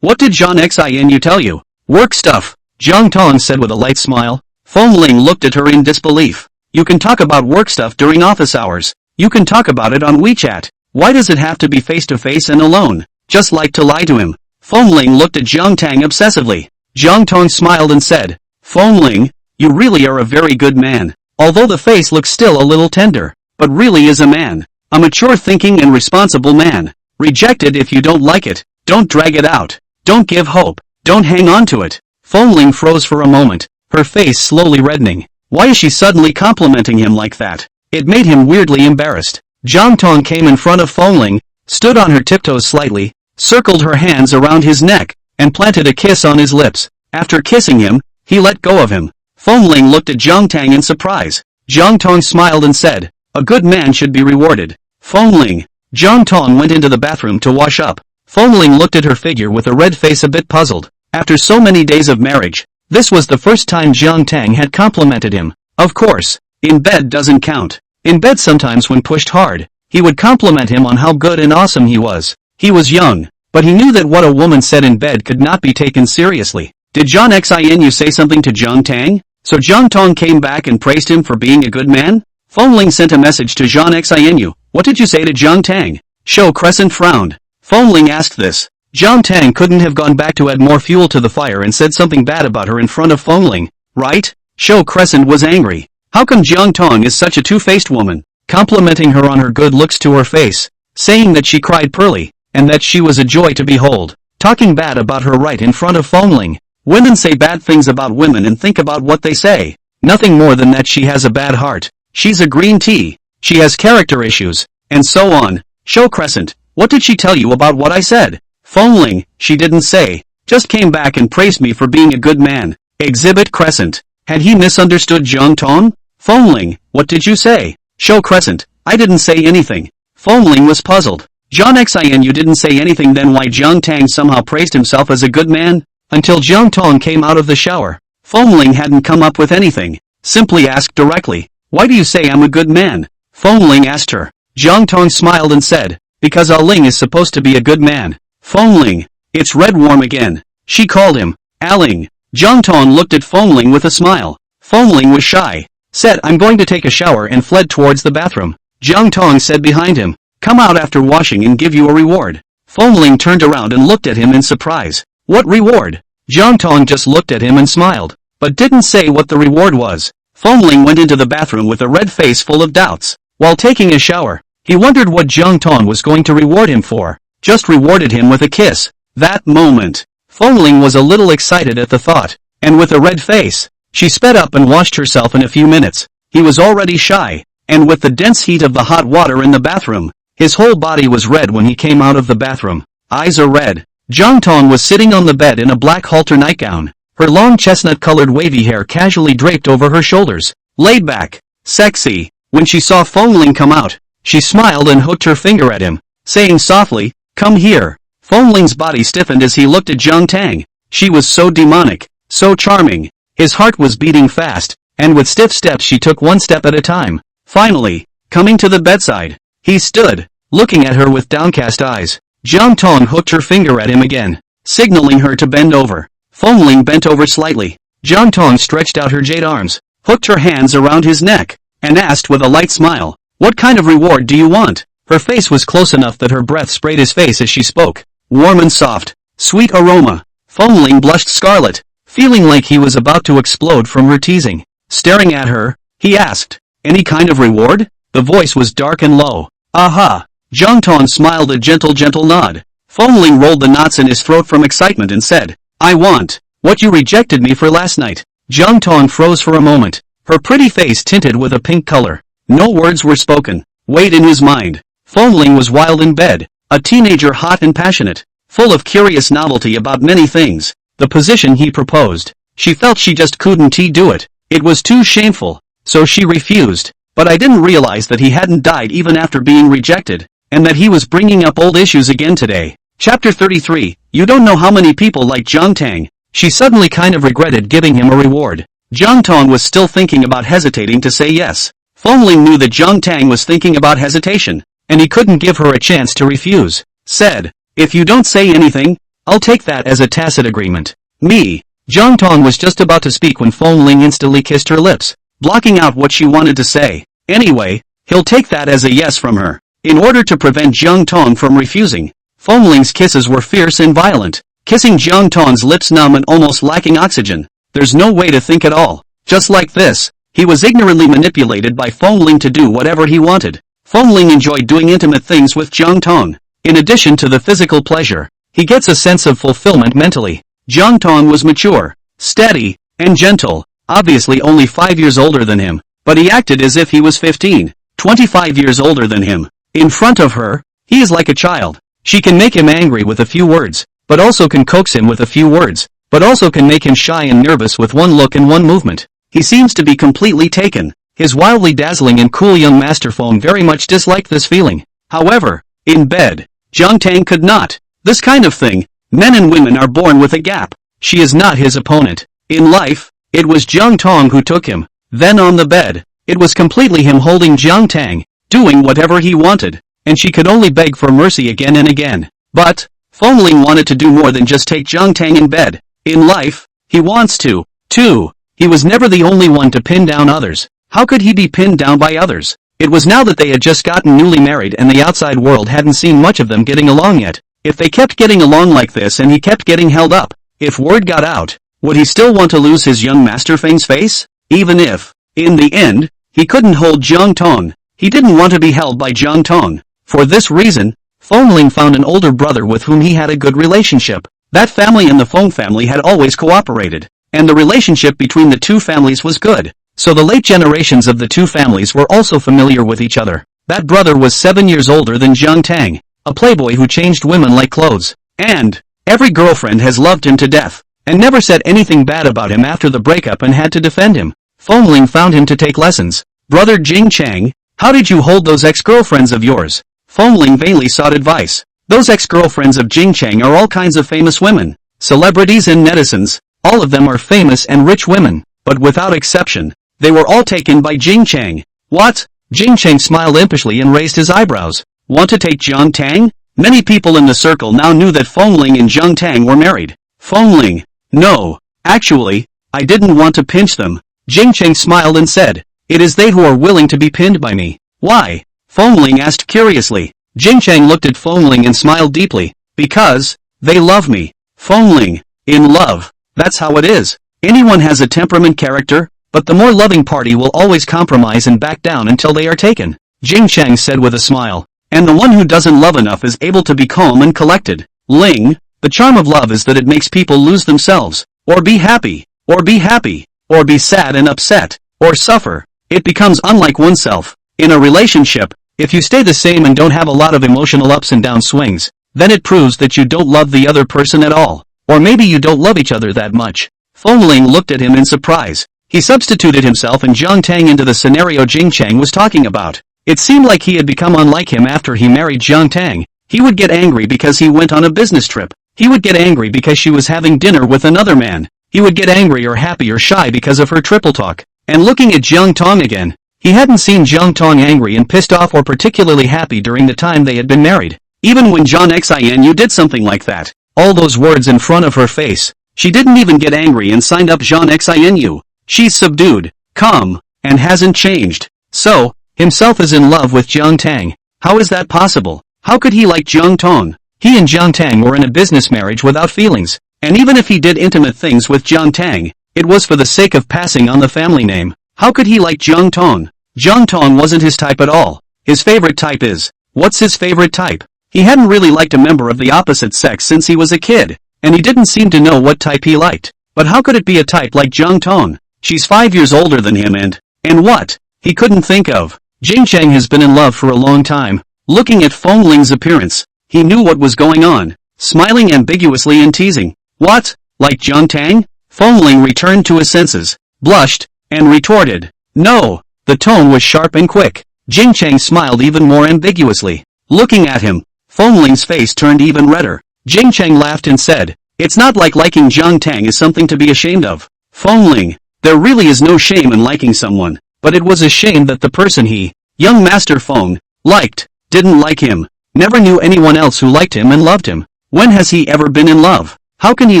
"What did Jiang Xinu tell you?" "Work stuff," Jiang Tang said with a light smile. Fengling looked at her in disbelief. "You can talk about work stuff during office hours. You can talk about it on WeChat. Why does it have to be face-to-face and alone?" Just like to lie to him. Fengling looked at Jiang Tang obsessively. Jiang Tang smiled and said, "Fengling, you really are a very good man. Although the face looks still a little tender, but really is a man. A mature thinking and responsible man. Reject it if you don't like it. Don't drag it out. Don't give hope. Don't hang on to it." Fengling froze for a moment, her face slowly reddening. Why is she suddenly complimenting him like that? It made him weirdly embarrassed. Jiang Tang came in front of Fengling, stood on her tiptoes slightly, circled her hands around his neck, and planted a kiss on his lips. After kissing him, he let go of him. Fengling looked at Jiang Tang in surprise. Jiang Tang smiled and said, "A good man should be rewarded." Fengling. Jiang Tang went into the bathroom to wash up. Fengling looked at her figure with a red face, a bit puzzled. After so many days of marriage, this was the first time Jiang Tang had complimented him. Of course, in bed doesn't count. In bed sometimes when pushed hard, he would compliment him on how good and awesome he was. He was young, but he knew that what a woman said in bed could not be taken seriously. Did Jiang Xinu say something to Jiang Tang? So Jiang Tang came back and praised him for being a good man? Fengling sent a message to Jiang Xinu. "What did you say to Jiang Tang?" Show Crescent frowned. Fengling asked this. Jiang Tang couldn't have gone back to add more fuel to the fire and said something bad about her in front of Fengling, right? Show Crescent was angry. How come Jiang Tang is such a two-faced woman, complimenting her on her good looks to her face, saying that she cried pearly, and that she was a joy to behold, talking bad about her right in front of Fengling. Women say bad things about women and think about what they say. Nothing more than that she has a bad heart. She's a green tea. She has character issues, and so on. Show Crescent, what did she tell you about what I said? Fengling, she didn't say, just came back and praised me for being a good man. Exhibit Crescent. Had he misunderstood Jiang Tang? Fengling, what did you say? Show Crescent, I didn't say anything. Fengling was puzzled. Jiang Xinu didn't say anything, then why Jiang Tang somehow praised himself as a good man? Until Jiang Tang came out of the shower, Fengling hadn't come up with anything, simply asked directly. Why do you say I'm a good man? Fengling asked her. Jiang Tang smiled and said, because Ling is supposed to be a good man. Fengling, it's red warm again. She called him, Aling. Jiang Tang looked at Fengling with a smile. Fengling was shy, said I'm going to take a shower and fled towards the bathroom. Jiang Tang said behind him, come out after washing and give you a reward. Fengling turned around and looked at him in surprise. What reward? Jiang Tang just looked at him and smiled, but didn't say what the reward was. Fengling went into the bathroom with a red face full of doubts. While taking a shower, he wondered what Jiang Tang was going to reward him for. Just rewarded him with a kiss. That moment, Fengling was a little excited at the thought, and with a red face, she sped up and washed herself in a few minutes. He was already shy, and with the dense heat of the hot water in the bathroom, his whole body was red when he came out of the bathroom. Eyes are red. Jiang Tang was sitting on the bed in a black halter nightgown, her long chestnut-colored wavy hair casually draped over her shoulders. Laid back, sexy. When she saw Fengling come out, she smiled and hooked her finger at him, saying softly, come here. Fengling's body stiffened as he looked at Jiang Tang. She was so demonic, so charming. His heart was beating fast, and with stiff steps she took one step at a time. Finally, coming to the bedside, he stood, looking at her with downcast eyes. Jiang Tang hooked her finger at him again, signaling her to bend over. Fengling bent over slightly. Jiang Tang stretched out her jade arms, hooked her hands around his neck, and asked with a light smile, what kind of reward do you want? Her face was close enough that her breath sprayed his face as she spoke. Warm and soft, sweet aroma. Fengling blushed scarlet, feeling like he was about to explode from her teasing. Staring at her, he asked, any kind of reward? The voice was dark and low. Aha! Jiang Tang smiled a gentle nod. Fengling rolled the knots in his throat from excitement and said, I want what you rejected me for last night. Jiang Tang froze for a moment, her pretty face tinted with a pink color. No words were spoken. Weighed in his mind, Fengling was wild in bed, a teenager hot and passionate, full of curious novelty about many things. The position he proposed, she felt she just couldn't do it. It was too shameful, so she refused. But I didn't realize that he hadn't died even after being rejected, and that he was bringing up old issues again today. Chapter 33, you don't know how many people like Jiang Tang. She suddenly kind of regretted giving him a reward. Jiang Tang was still thinking about hesitating to say yes. Fengling knew that Jiang Tang was thinking about hesitation, and he couldn't give her a chance to refuse. Said, if you don't say anything, I'll take that as a tacit agreement. Me. Jiang Tang was just about to speak when Fengling instantly kissed her lips, blocking out what she wanted to say. Anyway, he'll take that as a yes from her. In order to prevent Jiang Tang from refusing, Fengling's kisses were fierce and violent, kissing Jiang Tang's lips numb and almost lacking oxygen. There's no way to think at all. Just like this, he was ignorantly manipulated by Fengling to do whatever he wanted. Fengling enjoyed doing intimate things with Jiang Tang. In addition to the physical pleasure, he gets a sense of fulfillment mentally. Jiang Tang was mature, steady, and gentle, obviously only 5 years older than him, but he acted as if he was 15, 25 years older than him. In front of her, he is like a child. She can make him angry with a few words, but also can coax him with a few words, but also can make him shy and nervous with one look and one movement. He seems to be completely taken. His wildly dazzling and cool young master phone very much disliked this feeling. However, in bed, Jiang Tang could not. This kind of thing, men and women are born with a gap. She is not his opponent. In life, it was Jiang Tang who took him. Then on the bed, it was completely him holding Jiang Tang, doing whatever he wanted, and she could only beg for mercy again and again. But, Fengling wanted to do more than just take Jiang Tang in bed. In life, he wants to, too. He was never the only one to pin down others. How could he be pinned down by others? It was now that they had just gotten newly married and the outside world hadn't seen much of them getting along yet. If they kept getting along like this and he kept getting held up, if word got out, would he still want to lose his young master Feng's face? Even if, in the end, he couldn't hold Jiang Tang, he didn't want to be held by Jiang Tang. For this reason, Fengling found an older brother with whom he had a good relationship. That family and the Feng family had always cooperated, and the relationship between the two families was good. So the late generations of the two families were also familiar with each other. That brother was 7 years older than Jiang Tang, a playboy who changed women like clothes. And every girlfriend has loved him to death, and never said anything bad about him after the breakup and had to defend him. Fengling found him to take lessons. Brother Jing Chang, how did you hold those ex-girlfriends of yours? Fengling vainly sought advice. Those ex-girlfriends of Jing Chang are all kinds of famous women, celebrities and netizens. All of them are famous and rich women, but without exception, They were all taken by Jing Chang. What? Jing Chang smiled impishly and raised his eyebrows. Want to take Jiang Tang? Many people in the circle now knew that Fengling and Jiang Tang were married. Fengling. No. Actually, I didn't want to pinch them. Jing Chang smiled and said, it is they who are willing to be pinned by me. Why? Fengling asked curiously. Jing Chang looked at Fengling and smiled deeply. Because they love me. Fengling. In love. That's how it is. Anyone has a temperament character, but the more loving party will always compromise and back down until they are taken. Jing Chang said with a smile. And the one who doesn't love enough is able to be calm and collected. Ling, the charm of love is that it makes people lose themselves, or be happy, or be happy, or be sad and upset, or suffer. It becomes unlike oneself. In a relationship, if you stay the same and don't have a lot of emotional ups and down swings, then it proves that you don't love the other person at all, or maybe you don't love each other that much. Fengling looked at him in surprise. He substituted himself and Jiang Tang into the scenario Jing Chang was talking about. It seemed like he had become unlike him after he married Jiang Tang. He would get angry because he went on a business trip. He would get angry because she was having dinner with another man. He would get angry or happy or shy because of her triple talk. And looking at Jiang Tang again, he hadn't seen Jiang Tang angry and pissed off or particularly happy during the time they had been married. Even when John Xin did something like that, all those words in front of her face, she didn't even get angry and signed up John Xin. She's subdued, calm, and hasn't changed. So, himself is in love with Jiang Tang. How is that possible? How could he like Jiang Tang? He and Jiang Tang were in a business marriage without feelings, and even if he did intimate things with Jiang Tang, it was for the sake of passing on the family name. How could he like Jiang Tang? Jiang Tang wasn't his type at all. His favorite type is, what's his favorite type? He hadn't really liked a member of the opposite sex since he was a kid, and he didn't seem to know what type he liked. But how could it be a type like Jiang Tang? She's 5 years older than him and what? He couldn't think of. Jing Chang has been in love for a long time. Looking at Fengling's appearance, he knew what was going on, smiling ambiguously and teasing. What? Like Jiang Tang? Fengling returned to his senses, blushed, and retorted. No. The tone was sharp and quick. Jing Chang smiled even more ambiguously. Looking at him, Fengling's face turned even redder. Jing Chang laughed and said, it's not like liking Jiang Tang is something to be ashamed of. Fengling, there really is no shame in liking someone. But it was a shame that the person he, young Master Feng, liked, didn't like him, never knew anyone else who liked him and loved him. When has he ever been in love? How can he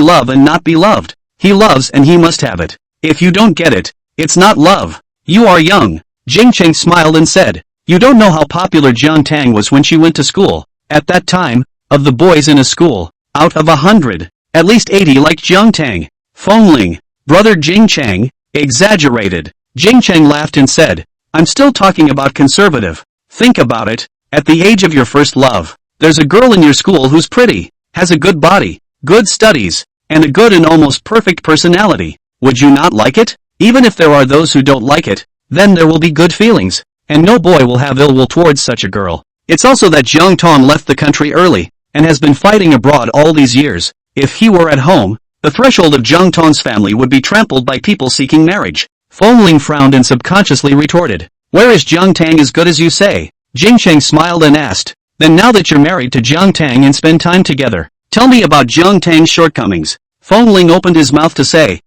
love and not be loved? He loves and he must have it. If you don't get it, it's not love. You are young. Jing Chang smiled and said, you don't know how popular Jiang Tang was when she went to school. At that time, of the boys in a school, out of 100, at least 80 liked Jiang Tang. Fengling, brother Jing Chang, exaggerated. Jing Chang laughed and said, I'm still talking about conservative. Think about it. At the age of your first love, there's a girl in your school who's pretty, has a good body, good studies, and a good and almost perfect personality. Would you not like it? Even if there are those who don't like it, then there will be good feelings, and no boy will have ill will towards such a girl. It's also that Jiang Tang left the country early, and has been fighting abroad all these years. If he were at home, the threshold of Jiang Tang's family would be trampled by people seeking marriage. Fengling frowned and subconsciously retorted, where is Jiang Tang as good as you say? Jing Chang smiled and asked, then now that you're married to Jiang Tang and spend time together, tell me about Jiang Tang's shortcomings. Fengling opened his mouth to say,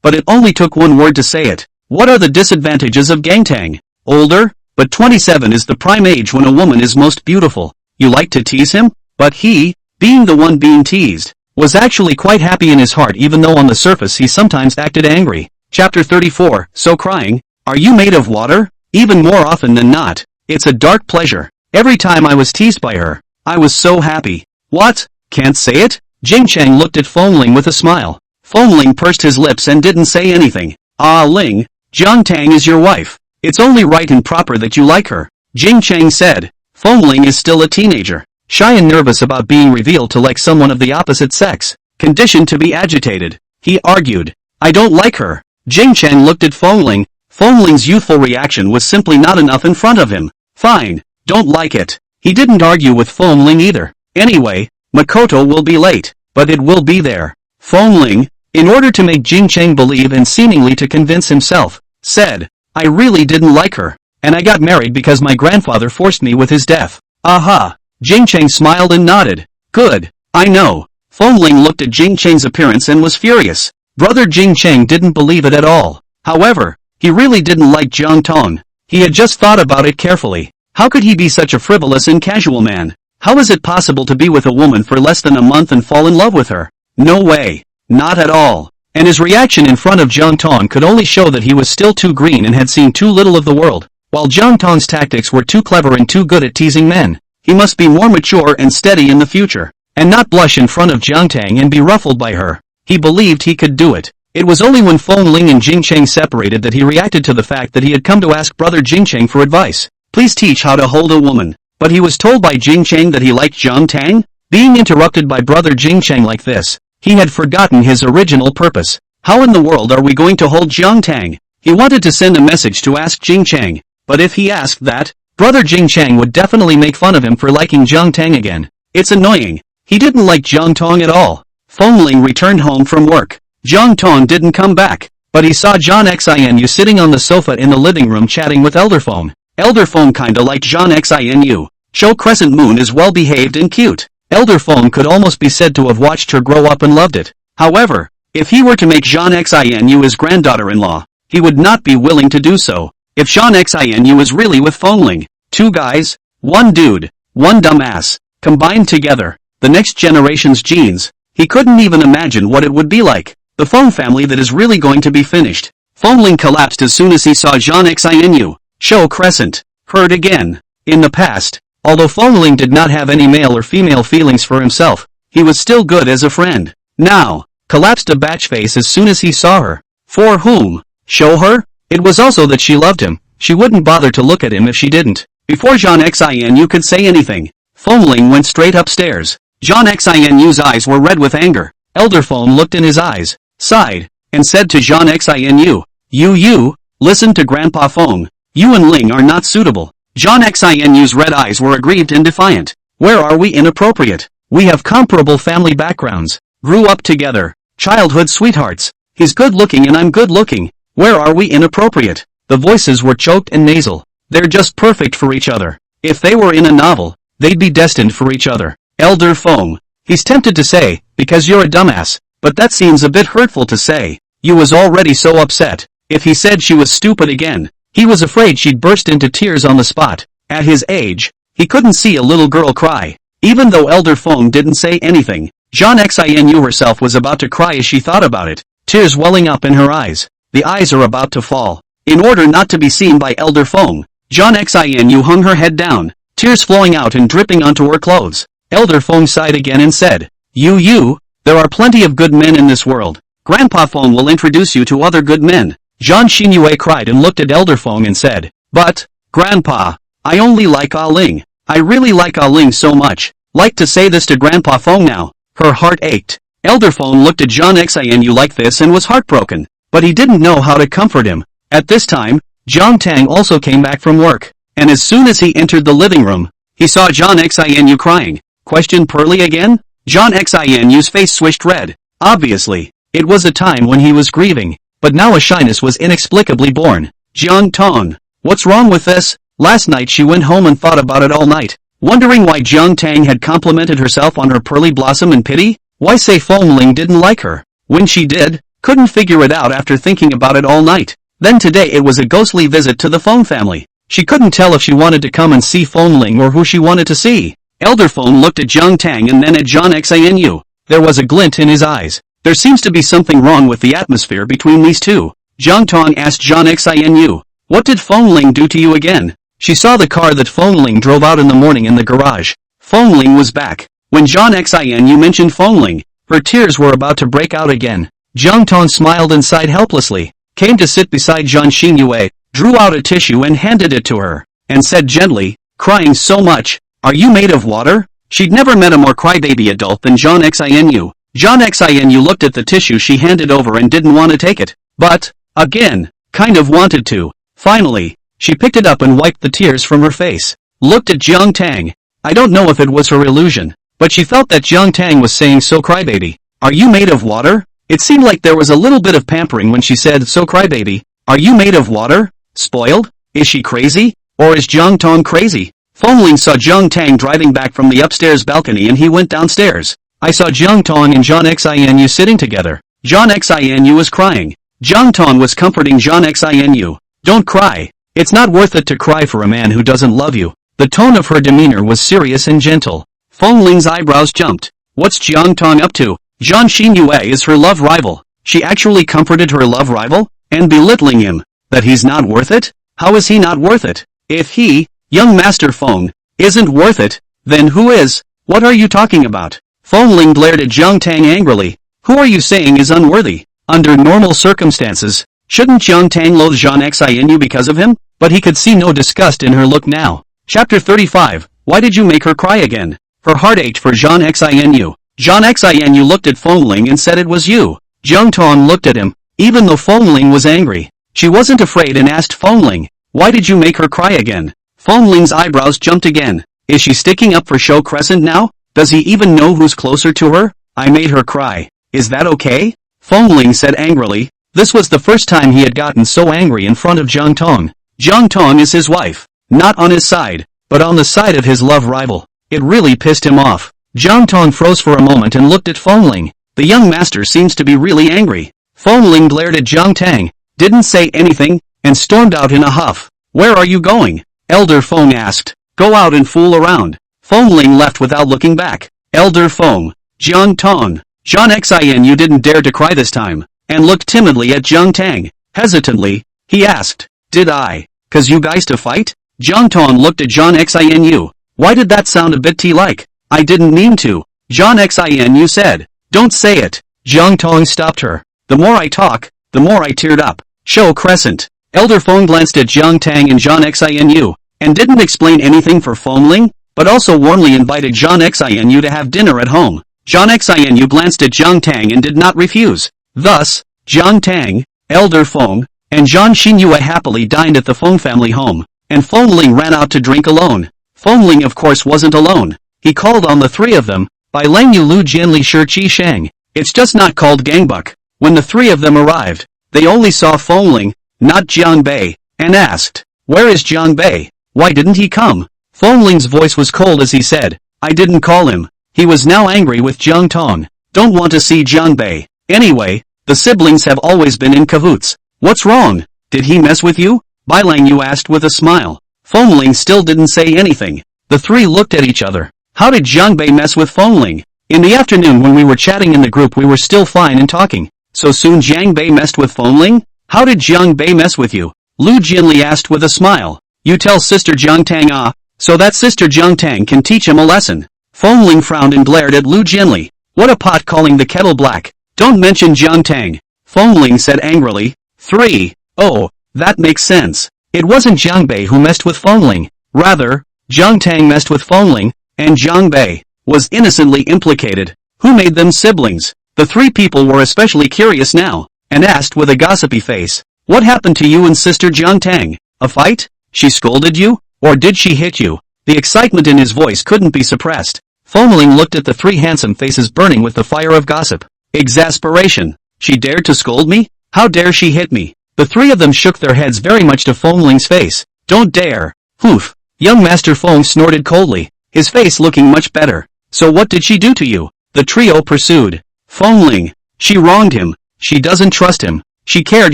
but it only took one word to say it. What are the disadvantages of Jiang Tang? Older, but 27 is the prime age when a woman is most beautiful. You like to tease him? But he, being the one being teased, was actually quite happy in his heart even though on the surface he sometimes acted angry. Chapter 34, So Crying, Are you made of water? Even more often than not, it's a dark pleasure. Every time I was teased by her, I was so happy. What? Can't say it? Jing Chang looked at Fengling with a smile. Fengling pursed his lips and didn't say anything. Ah Ling, Jiang Tang is your wife. It's only right and proper that you like her. Jing Chang said. Fengling is still a teenager, shy and nervous about being revealed to like someone of the opposite sex, conditioned to be agitated. He argued, I don't like her. Jing Chang looked at Fengling. Fengling's youthful reaction was simply not enough in front of him. Fine, don't like it. He didn't argue with Fengling either. Anyway, Makoto will be late, but it will be there. Fengling, in order to make Jing Chang believe and seemingly to convince himself, said, I really didn't like her, and I got married because my grandfather forced me with his death. Aha! Jing Chang smiled and nodded. Good, I know. Fengling looked at Jing Chang's appearance and was furious. Brother Jing Chang didn't believe it at all. However, He really didn't like Jiang Tang. He had just thought about it carefully. How could he be such a frivolous and casual man? How is it possible to be with a woman for less than a month and fall in love with her? No way. Not at all. And his reaction in front of Jiang Tang could only show that he was still too green and had seen too little of the world. While Jiang Tang's tactics were too clever and too good at teasing men, he must be more mature and steady in the future, and not blush in front of Jiang Tang and be ruffled by her. He believed he could do it. It was only when Fengling and Jing Cheng separated that he reacted to the fact that he had come to ask brother Jing Cheng for advice. Please teach how to hold a woman. But he was told by Jing Cheng that he liked Jiang Tang? Being interrupted by brother Jing Cheng like this, he had forgotten his original purpose. How in the world are we going to hold Jiang Tang? He wanted to send a message to ask Jing Cheng, but if he asked that, brother Jing Cheng would definitely make fun of him for liking Jiang Tang again. It's annoying. He didn't like Jiang Tang at all. Fengling returned home from work. Jiang Tang didn't come back, but he saw Jiang Xinu sitting on the sofa in the living room chatting with Elder Feng. Elder Feng kinda liked Jiang Xinu. Show Crescent Moon is well behaved and cute. Elder Feng could almost be said to have watched her grow up and loved it. However, if he were to make Jiang Xinu his granddaughter-in-law, he would not be willing to do so. If Jiang Xinu is really with Fengling, two guys, one dude, one dumbass, combined together, the next generation's genes, he couldn't even imagine what it would be like. The Feng family that is really going to be finished. Fengling collapsed as soon as he saw Jiang Xinu. Show Crescent. Heard again. In the past, although Fengling did not have any male or female feelings for himself, he was still good as a friend. Now, collapsed a batch face as soon as he saw her. For whom? Show her? It was also that she loved him. She wouldn't bother to look at him if she didn't. Before Jiang Xinu could say anything, Fengling went straight upstairs. Jiang Xinu's eyes were red with anger. Elder Feng looked in his eyes, sighed, and said to Jiang Xinu, You, listen to Grandpa Feng. You and Ling are not suitable. Jiang Xinu's red eyes were aggrieved and defiant. Where are we inappropriate? We have comparable family backgrounds. Grew up together. Childhood sweethearts. He's good looking and I'm good looking. Where are we inappropriate? The voices were choked and nasal. They're just perfect for each other. If they were in a novel, they'd be destined for each other. Elder Feng. He's tempted to say, because you're a dumbass, but that seems a bit hurtful to say. You was already so upset. If he said she was stupid again, he was afraid she'd burst into tears on the spot. At his age, he couldn't see a little girl cry. Even though Elder Feng didn't say anything, Jiang Xinu herself was about to cry as she thought about it, tears welling up in her eyes. The eyes are about to fall. In order not to be seen by Elder Feng, Jiang Xinu hung her head down, tears flowing out and dripping onto her clothes. Elder Feng sighed again and said, You, there are plenty of good men in this world. Grandpa Feng will introduce you to other good men. Jiang Xinyu cried and looked at Elder Feng and said, But, Grandpa, I only like Ah Ling. I really like Ah Ling so much. Like to say this to Grandpa Feng now. Her heart ached. Elder Feng looked at Jiang Xinu like this and was heartbroken, but he didn't know how to comfort him. At this time, Jiang Tang also came back from work, and as soon as he entered the living room, he saw Jiang Xinu crying. Question Pearly again? Jiang Xinu's face swished red. Obviously, it was a time when he was grieving, but now a shyness was inexplicably born. Jiang Tang, what's wrong with this? Last night she went home and thought about it all night, wondering why Jiang Tang had complimented herself on her pearly blossom and pity? Why say Fengling didn't like her? When she did, couldn't figure it out after thinking about it all night. Then today it was a ghostly visit to the Feng family. She couldn't tell if she wanted to come and see Fengling or who she wanted to see. Elder Feng looked at Jiang Tang and then at Jiang Xinu. There was a glint in his eyes. There seems to be something wrong with the atmosphere between these two. Jiang Tang asked Jiang Xinu, What did Fengling do to you again? She saw the car that Fengling drove out in the morning in the garage. Fengling was back. When Jiang Xinu mentioned Fengling, her tears were about to break out again. Jiang Tang smiled and sighed helplessly, came to sit beside Jiang Xinyu, drew out a tissue and handed it to her, and said gently, crying so much, Are you made of water? She'd never met a more crybaby adult than Jiang Xinu. Jiang Xinu looked at the tissue she handed over and didn't want to take it, but, again, kind of wanted to. Finally, she picked it up and wiped the tears from her face. Looked at Jiang Tang. I don't know if it was her illusion, but she felt that Jiang Tang was saying so crybaby. Are you made of water? It seemed like there was a little bit of pampering when she said so crybaby. Are you made of water? Spoiled? Is she crazy? Or is Jiang Tang crazy? Fengling saw Jiang Tang driving back from the upstairs balcony and he went downstairs. I saw Jiang Tang and Jiang Xinu sitting together. Jiang Xinu was crying. Jiang Tang was comforting Jiang Xinu. Don't cry. It's not worth it to cry for a man who doesn't love you. The tone of her demeanor was serious and gentle. Feng Ling's eyebrows jumped. What's Jiang Tang up to? Jiang Xinyu is her love rival. She actually comforted her love rival? And belittling him. That he's not worth it? How is he not worth it? If he, young Master Feng, isn't worth it, then who is? What are you talking about? Feng Ling glared at Jiang Tang angrily. Who are you saying is unworthy? Under normal circumstances, shouldn't Jiang Tang loathe Jiang Xinu because of him? But he could see no disgust in her look now. Chapter 35, Why did you make her cry again? Her heart ached for Jiang Xinu. Jiang Xinu looked at Feng Ling and said it was you. Jiang Tang looked at him, even though Feng Ling was angry. She wasn't afraid and asked Feng Ling, why did you make her cry again? Feng Ling's eyebrows jumped again. Is she sticking up for Shou Crescent now? Does he even know who's closer to her? I made her cry. Is that okay? Feng Ling said angrily. This was the first time he had gotten so angry in front of Jiang Tang. Jiang Tang is his wife. Not on his side, but on the side of his love rival. It really pissed him off. Jiang Tang froze for a moment and looked at Feng Ling. The young master seems to be really angry. Feng Ling glared at Jiang Tang, didn't say anything, and stormed out in a huff. Where are you going? Elder Feng asked. Go out and fool around. Feng Ling left without looking back. Elder Feng. Jiang Tang. Jiang Xinu didn't dare to cry this time, and looked timidly at Jiang Tang. Hesitantly, he asked, did I, cause you guys to fight? Jiang Tang looked at Jiang Xinu. Why did that sound a bit tea-like? I didn't mean to. Jiang Xinu said. Don't say it. Jiang Tang stopped her. The more I talk, the more I teared up. Shou Crescent. Elder Feng glanced at Jiang Tang and Jiang Xinu, and didn't explain anything for Feng Ling, but also warmly invited Jiang Xinu to have dinner at home. Jiang Xinu glanced at Jiang Tang and did not refuse. Thus, Jiang Tang, Elder Feng, and Jiang Xinyu happily dined at the Feng family home, and Feng Ling ran out to drink alone. Feng Ling of course wasn't alone. He called on the three of them, by Lang Yu Lu Jianli Shi Qi Shang. It's just not called gangbuk. When the three of them arrived, they only saw Feng Ling, not Jiang Bei, and asked, where is Jiang Bei? Why didn't he come? Feng Ling's voice was cold as he said, I didn't call him. He was now angry with Jiang Tang. Don't want to see Jiang Bei. Anyway, the siblings have always been in cahoots. What's wrong? Did he mess with you? Bai Lang Yu asked with a smile. Feng Ling still didn't say anything. The three looked at each other. How did Jiang Bei mess with Feng Ling? In the afternoon when we were chatting in the group we were still fine and talking. So soon Jiang Bei messed with Feng Ling? How did Jiang Bei mess with you? Lu Jianli asked with a smile. You tell Sister Jiang Tang so that Sister Jiang Tang can teach him a lesson. Feng Ling frowned and glared at Lu Jianli. What a pot calling the kettle black. Don't mention Jiang Tang. Feng Ling said angrily. 3. Oh, that makes sense. It wasn't Jiang Bei who messed with Feng Ling. Rather, Jiang Tang messed with Feng Ling, and Jiang Bei was innocently implicated. Who made them siblings? The three people were especially curious now, and asked with a gossipy face. What happened to you and Sister Jiang Tang? A fight? She scolded you? Or did she hit you? The excitement in his voice couldn't be suppressed. Feng Ling looked at the three handsome faces burning with the fire of gossip. Exasperation. She dared to scold me? How dare she hit me? The three of them shook their heads very much to Feng Ling's face. Don't dare. Hoof. Young Master Feng snorted coldly, his face looking much better. So what did she do to you? The trio pursued. Feng Ling. She wronged him. She doesn't trust him. She cared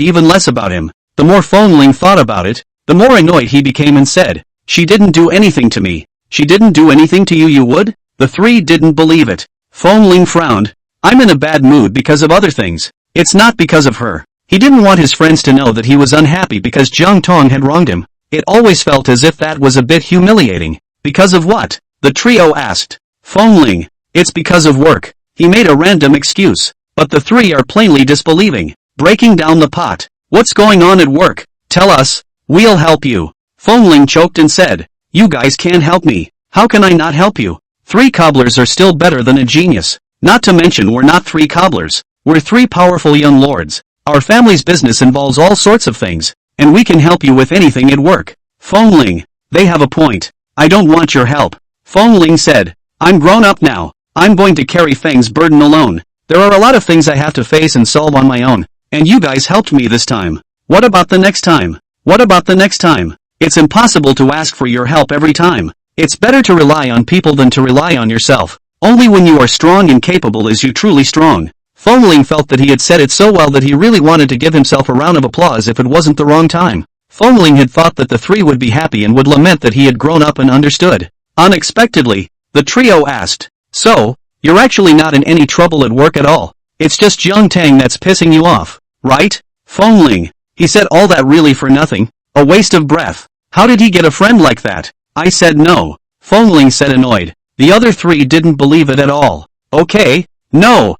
even less about him. The more Feng Ling thought about it, the more annoyed he became and said, she didn't do anything to me. She didn't do anything to you, you would? The three didn't believe it. Feng Ling frowned. I'm in a bad mood because of other things. It's not because of her. He didn't want his friends to know that he was unhappy because Jiang Tang had wronged him. It always felt as if that was a bit humiliating. Because of what? The trio asked. Feng Ling. It's because of work. He made a random excuse. But the three are plainly disbelieving. Breaking down the pot. What's going on at work? Tell us. We'll help you. Feng Ling choked and said. You guys can't help me. How can I not help you? 3 cobblers are still better than a genius. Not to mention we're not 3 cobblers. We're 3 powerful young lords. Our family's business involves all sorts of things, and we can help you with anything at work. Feng Ling. They have a point. I don't want your help. Feng Ling said. I'm grown up now. I'm going to carry Feng's burden alone. There are a lot of things I have to face and solve on my own, and you guys helped me this time. What about the next time? What about the next time? It's impossible to ask for your help every time. It's better to rely on people than to rely on yourself. Only when you are strong and capable is you truly strong. Fengling felt that he had said it so well that he really wanted to give himself a round of applause if it wasn't the wrong time. Fengling had thought that the three would be happy and would lament that he had grown up and understood. Unexpectedly, the trio asked, "So, you're actually not in any trouble at work at all? It's just Jiang Tang that's pissing you off, right?" Fengling, he said all that really for nothing, a waste of breath. How did he get a friend like that? I said no, Fengling said annoyed. The other three didn't believe it at all. Okay, no,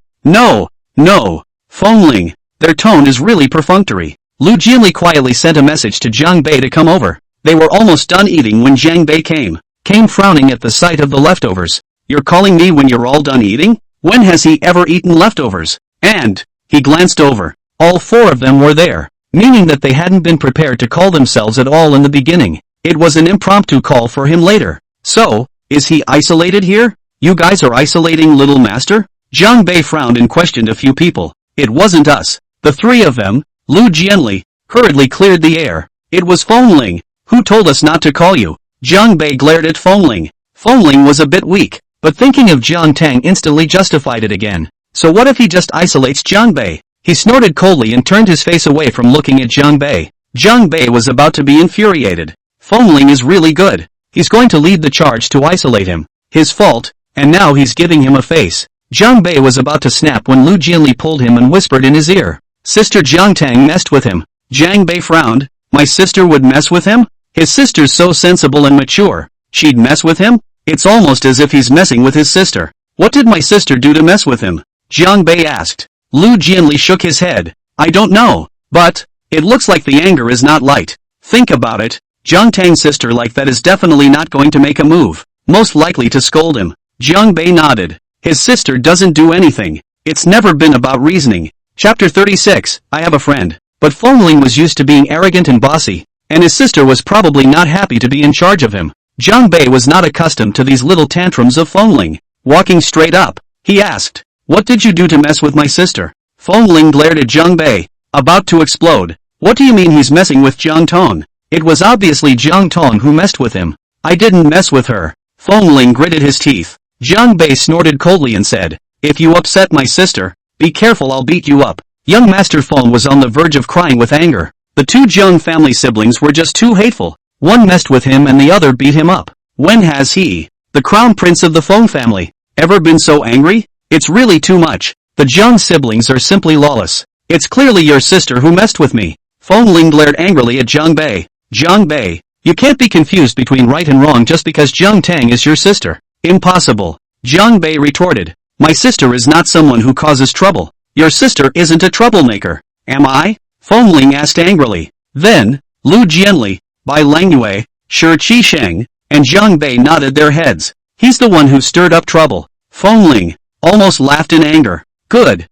Fengling, their tone is really perfunctory. Lu Jianli quietly sent a message to Jiang Bei to come over. They were almost done eating when Jiang Bei came frowning at the sight of the leftovers. You're calling me when you're all done eating? When has he ever eaten leftovers? And, he glanced over. All four of them were there, meaning that they hadn't been prepared to call themselves at all in the beginning. It was an impromptu call for him later. So, is he isolated here? You guys are isolating Little Master? Jiang Bei frowned and questioned a few people. It wasn't us. The three of them, Lu Jianli, hurriedly cleared the air. It was Fengling. Who told us not to call you? Jiang Bei glared at Fengling. Fengling was a bit weak, but thinking of Jiang Tang instantly justified it again. So what if he just isolates Jiang Bei? He snorted coldly and turned his face away from looking at Jiang Bei. Jiang Bei was about to be infuriated. Fengling is really good. He's going to lead the charge to isolate him. His fault, and now he's giving him a face. Jiang Bei was about to snap when Lu Jianli pulled him and whispered in his ear. Sister Jiang Tang messed with him. Jiang Bei frowned. My sister would mess with him? His sister's so sensible and mature. She'd mess with him? It's almost as if he's messing with his sister. What did my sister do to mess with him? Jiang Bei asked. Lu Jianli shook his head. I don't know, but, it looks like the anger is not light. Think about it. Jiang Tang's sister like that is definitely not going to make a move. Most likely to scold him. Jiang Bei nodded. His sister doesn't do anything. It's never been about reasoning. Chapter 36, I have a friend. But Fengling was used to being arrogant and bossy, and his sister was probably not happy to be in charge of him. Jiang Bei was not accustomed to these little tantrums of Fengling. Walking straight up, he asked, what did you do to mess with my sister? Fengling glared at Jiang Bei, about to explode. What do you mean he's messing with Jiang Tang? It was obviously Jiang Tang who messed with him. I didn't mess with her. Fengling gritted his teeth. Jiang Bei snorted coldly and said, if you upset my sister, be careful, I'll beat you up. Young Master Feng was on the verge of crying with anger. The two Jiang family siblings were just too hateful. One messed with him and the other beat him up. When has he, the crown prince of the Feng family, ever been so angry? It's really too much. The Jiang siblings are simply lawless. It's clearly your sister who messed with me. Fengling glared angrily at Jiang Bei. Jiang Bei, you can't be confused between right and wrong just because Jiang Tang is your sister. Impossible. Jiang Bei retorted. My sister is not someone who causes trouble. Your sister isn't a troublemaker. Am I? Fengling asked angrily. Then, Lu Jianli, Bai Langyue, Shi Qisheng, and Jiang Bei nodded their heads. He's the one who stirred up trouble. Fengling almost laughed in anger. Good.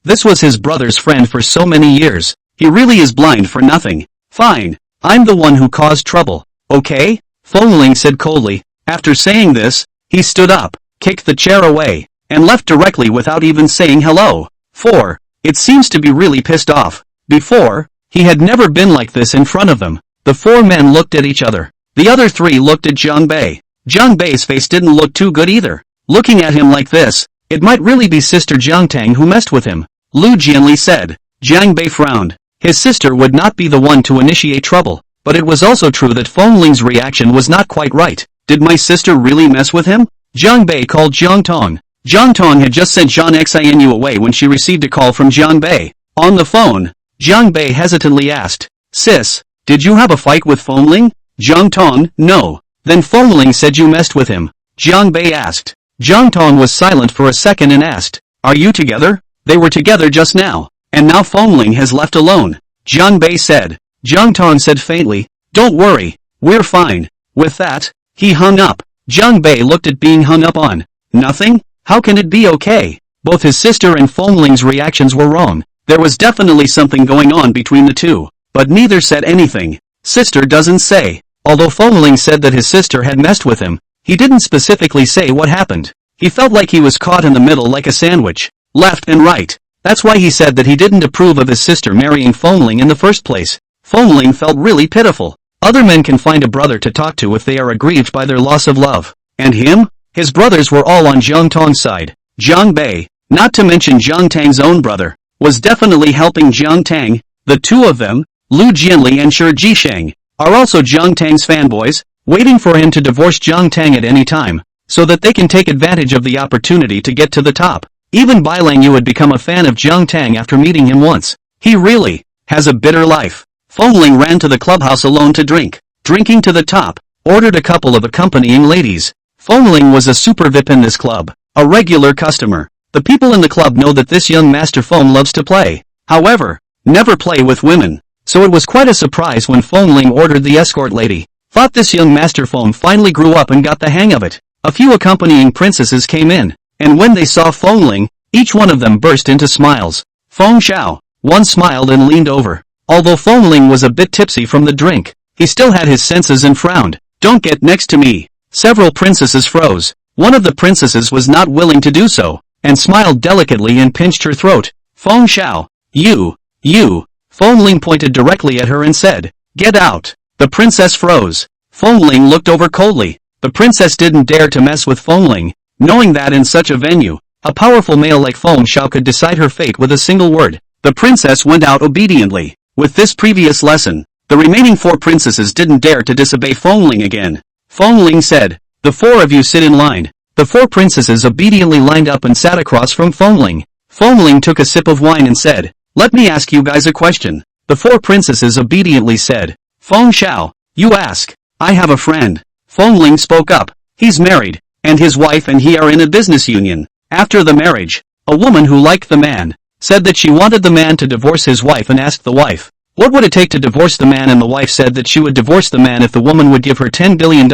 This was his brother's friend for so many years. He really is blind for nothing. Fine. I'm the one who caused trouble. Okay? Fengling said coldly. After saying this, he stood up, kicked the chair away, and left directly without even saying hello. 4. It seems to be really pissed off. Before, he had never been like this in front of them. The four men looked at each other. The other three looked at Jiang Bei. Jiang Bei's face didn't look too good either. Looking at him like this, it might really be Sister Jiang Tang who messed with him. Lu Jianli said. Jiang Bei frowned. His sister would not be the one to initiate trouble, but it was also true that Fengling's reaction was not quite right. Did my sister really mess with him? Jiang Bei called Jiang Tang. Jiang Tang had just sent Zhang Xinu away when she received a call from Jiang Bei. On the phone, Jiang Bei hesitantly asked, Sis, did you have a fight with Fengling? Jiang Tang, no. Then Fengling said you messed with him. Jiang Bei asked. Jiang Tang was silent for a second and asked, are you together? They were together just now, and now Fengling has left alone. Jiang Bei said. Jiang Tang said faintly, don't worry, we're fine. With that, he hung up. Jiang Bei looked at being hung up on. Nothing? How can it be okay? Both his sister and Fengling's reactions were wrong. There was definitely something going on between the two, but neither said anything. Sister doesn't say. Although Fengling said that his sister had messed with him, he didn't specifically say what happened. He felt like he was caught in the middle like a sandwich, left and right. That's why he said that he didn't approve of his sister marrying Fengling in the first place. Fengling felt really pitiful. Other men can find a brother to talk to if they are aggrieved by their loss of love. And him? His brothers were all on Jiang Tang's side. Jiang Bei, not to mention Jiang Tang's own brother, was definitely helping Jiang Tang. The two of them, Lu Jianli and Shi Jisheng, are also Jiang Tang's fanboys, waiting for him to divorce Jiang Tang at any time, so that they can take advantage of the opportunity to get to the top. Even Bai Lang Yu had become a fan of Jiang Tang after meeting him once. He really has a bitter life. Fengling ran to the clubhouse alone to drink. Drinking to the top, ordered a couple of accompanying ladies. Fengling was a super VIP in this club, a regular customer. The people in the club know that this young Master Feng loves to play. However, never play with women. So it was quite a surprise when Fengling ordered the escort lady. Thought this young Master Feng finally grew up and got the hang of it. A few accompanying princesses came in, and when they saw Fengling, each one of them burst into smiles. Feng Xiao, one smiled and leaned over. Although Fengling was a bit tipsy from the drink, he still had his senses and frowned. Don't get next to me. Several princesses froze. One of the princesses was not willing to do so, and smiled delicately and pinched her throat. Feng Xiao, you. Fengling pointed directly at her and said, get out. The princess froze. Fengling looked over coldly. The princess didn't dare to mess with Fengling, knowing that in such a venue, a powerful male like Feng Xiao could decide her fate with a single word. The princess went out obediently. With this previous lesson, the remaining 4 princesses didn't dare to disobey Fengling again. Fengling said, the 4 of you sit in line. The 4 princesses obediently lined up and sat across from Fengling. Fengling took a sip of wine and said, let me ask you guys a question. The 4 princesses obediently said, Feng Xiao, you ask. I have a friend. Fengling spoke up. He's married, and his wife and he are in a business union. After the marriage, a woman who liked the man said that she wanted the man to divorce his wife and asked the wife, what would it take to divorce the man, and the wife said that she would divorce the man if the woman would give her $10 billion.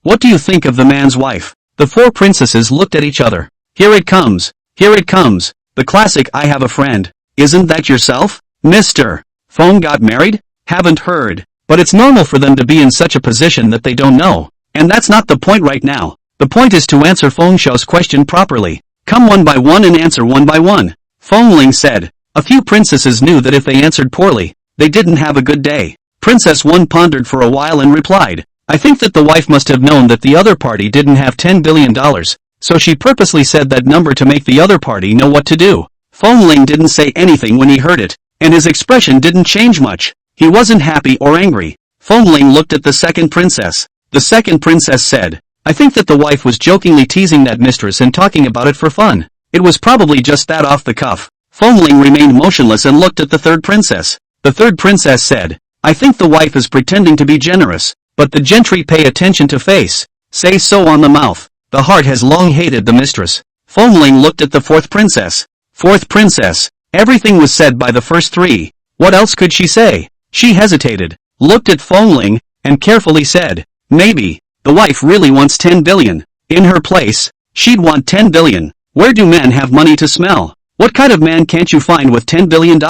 What do you think of the man's wife? The 4 princesses looked at each other. Here it comes. The classic I have a friend. Isn't that yourself? Mr. Feng got married? Haven't heard. But it's normal for them to be in such a position that they don't know. And that's not the point right now. The point is to answer Feng Xiao's question properly. Come one by one and answer one by one. Fengling said. A few princesses knew that if they answered poorly, they didn't have a good day. Princess 1 pondered for a while and replied, I think that the wife must have known that the other party didn't have $10 billion, so she purposely said that number to make the other party know what to do. Fengling didn't say anything when he heard it, and his expression didn't change much. He wasn't happy or angry. Fengling looked at the second princess. The second princess said, I think that the wife was jokingly teasing that mistress and talking about it for fun. It was probably just that off the cuff. Fengling remained motionless and looked at the third princess. The third princess said, I think the wife is pretending to be generous, but the gentry pay attention to face. Say so on the mouth. The heart has long hated the mistress. Fengling looked at the fourth princess. Fourth princess. Everything was said by the first 3. What else could she say? She hesitated, looked at Fengling, and carefully said, maybe, the wife really wants 10 billion. In her place, she'd want 10 billion. Where do men have money to smell? What kind of man can't you find with $10 billion?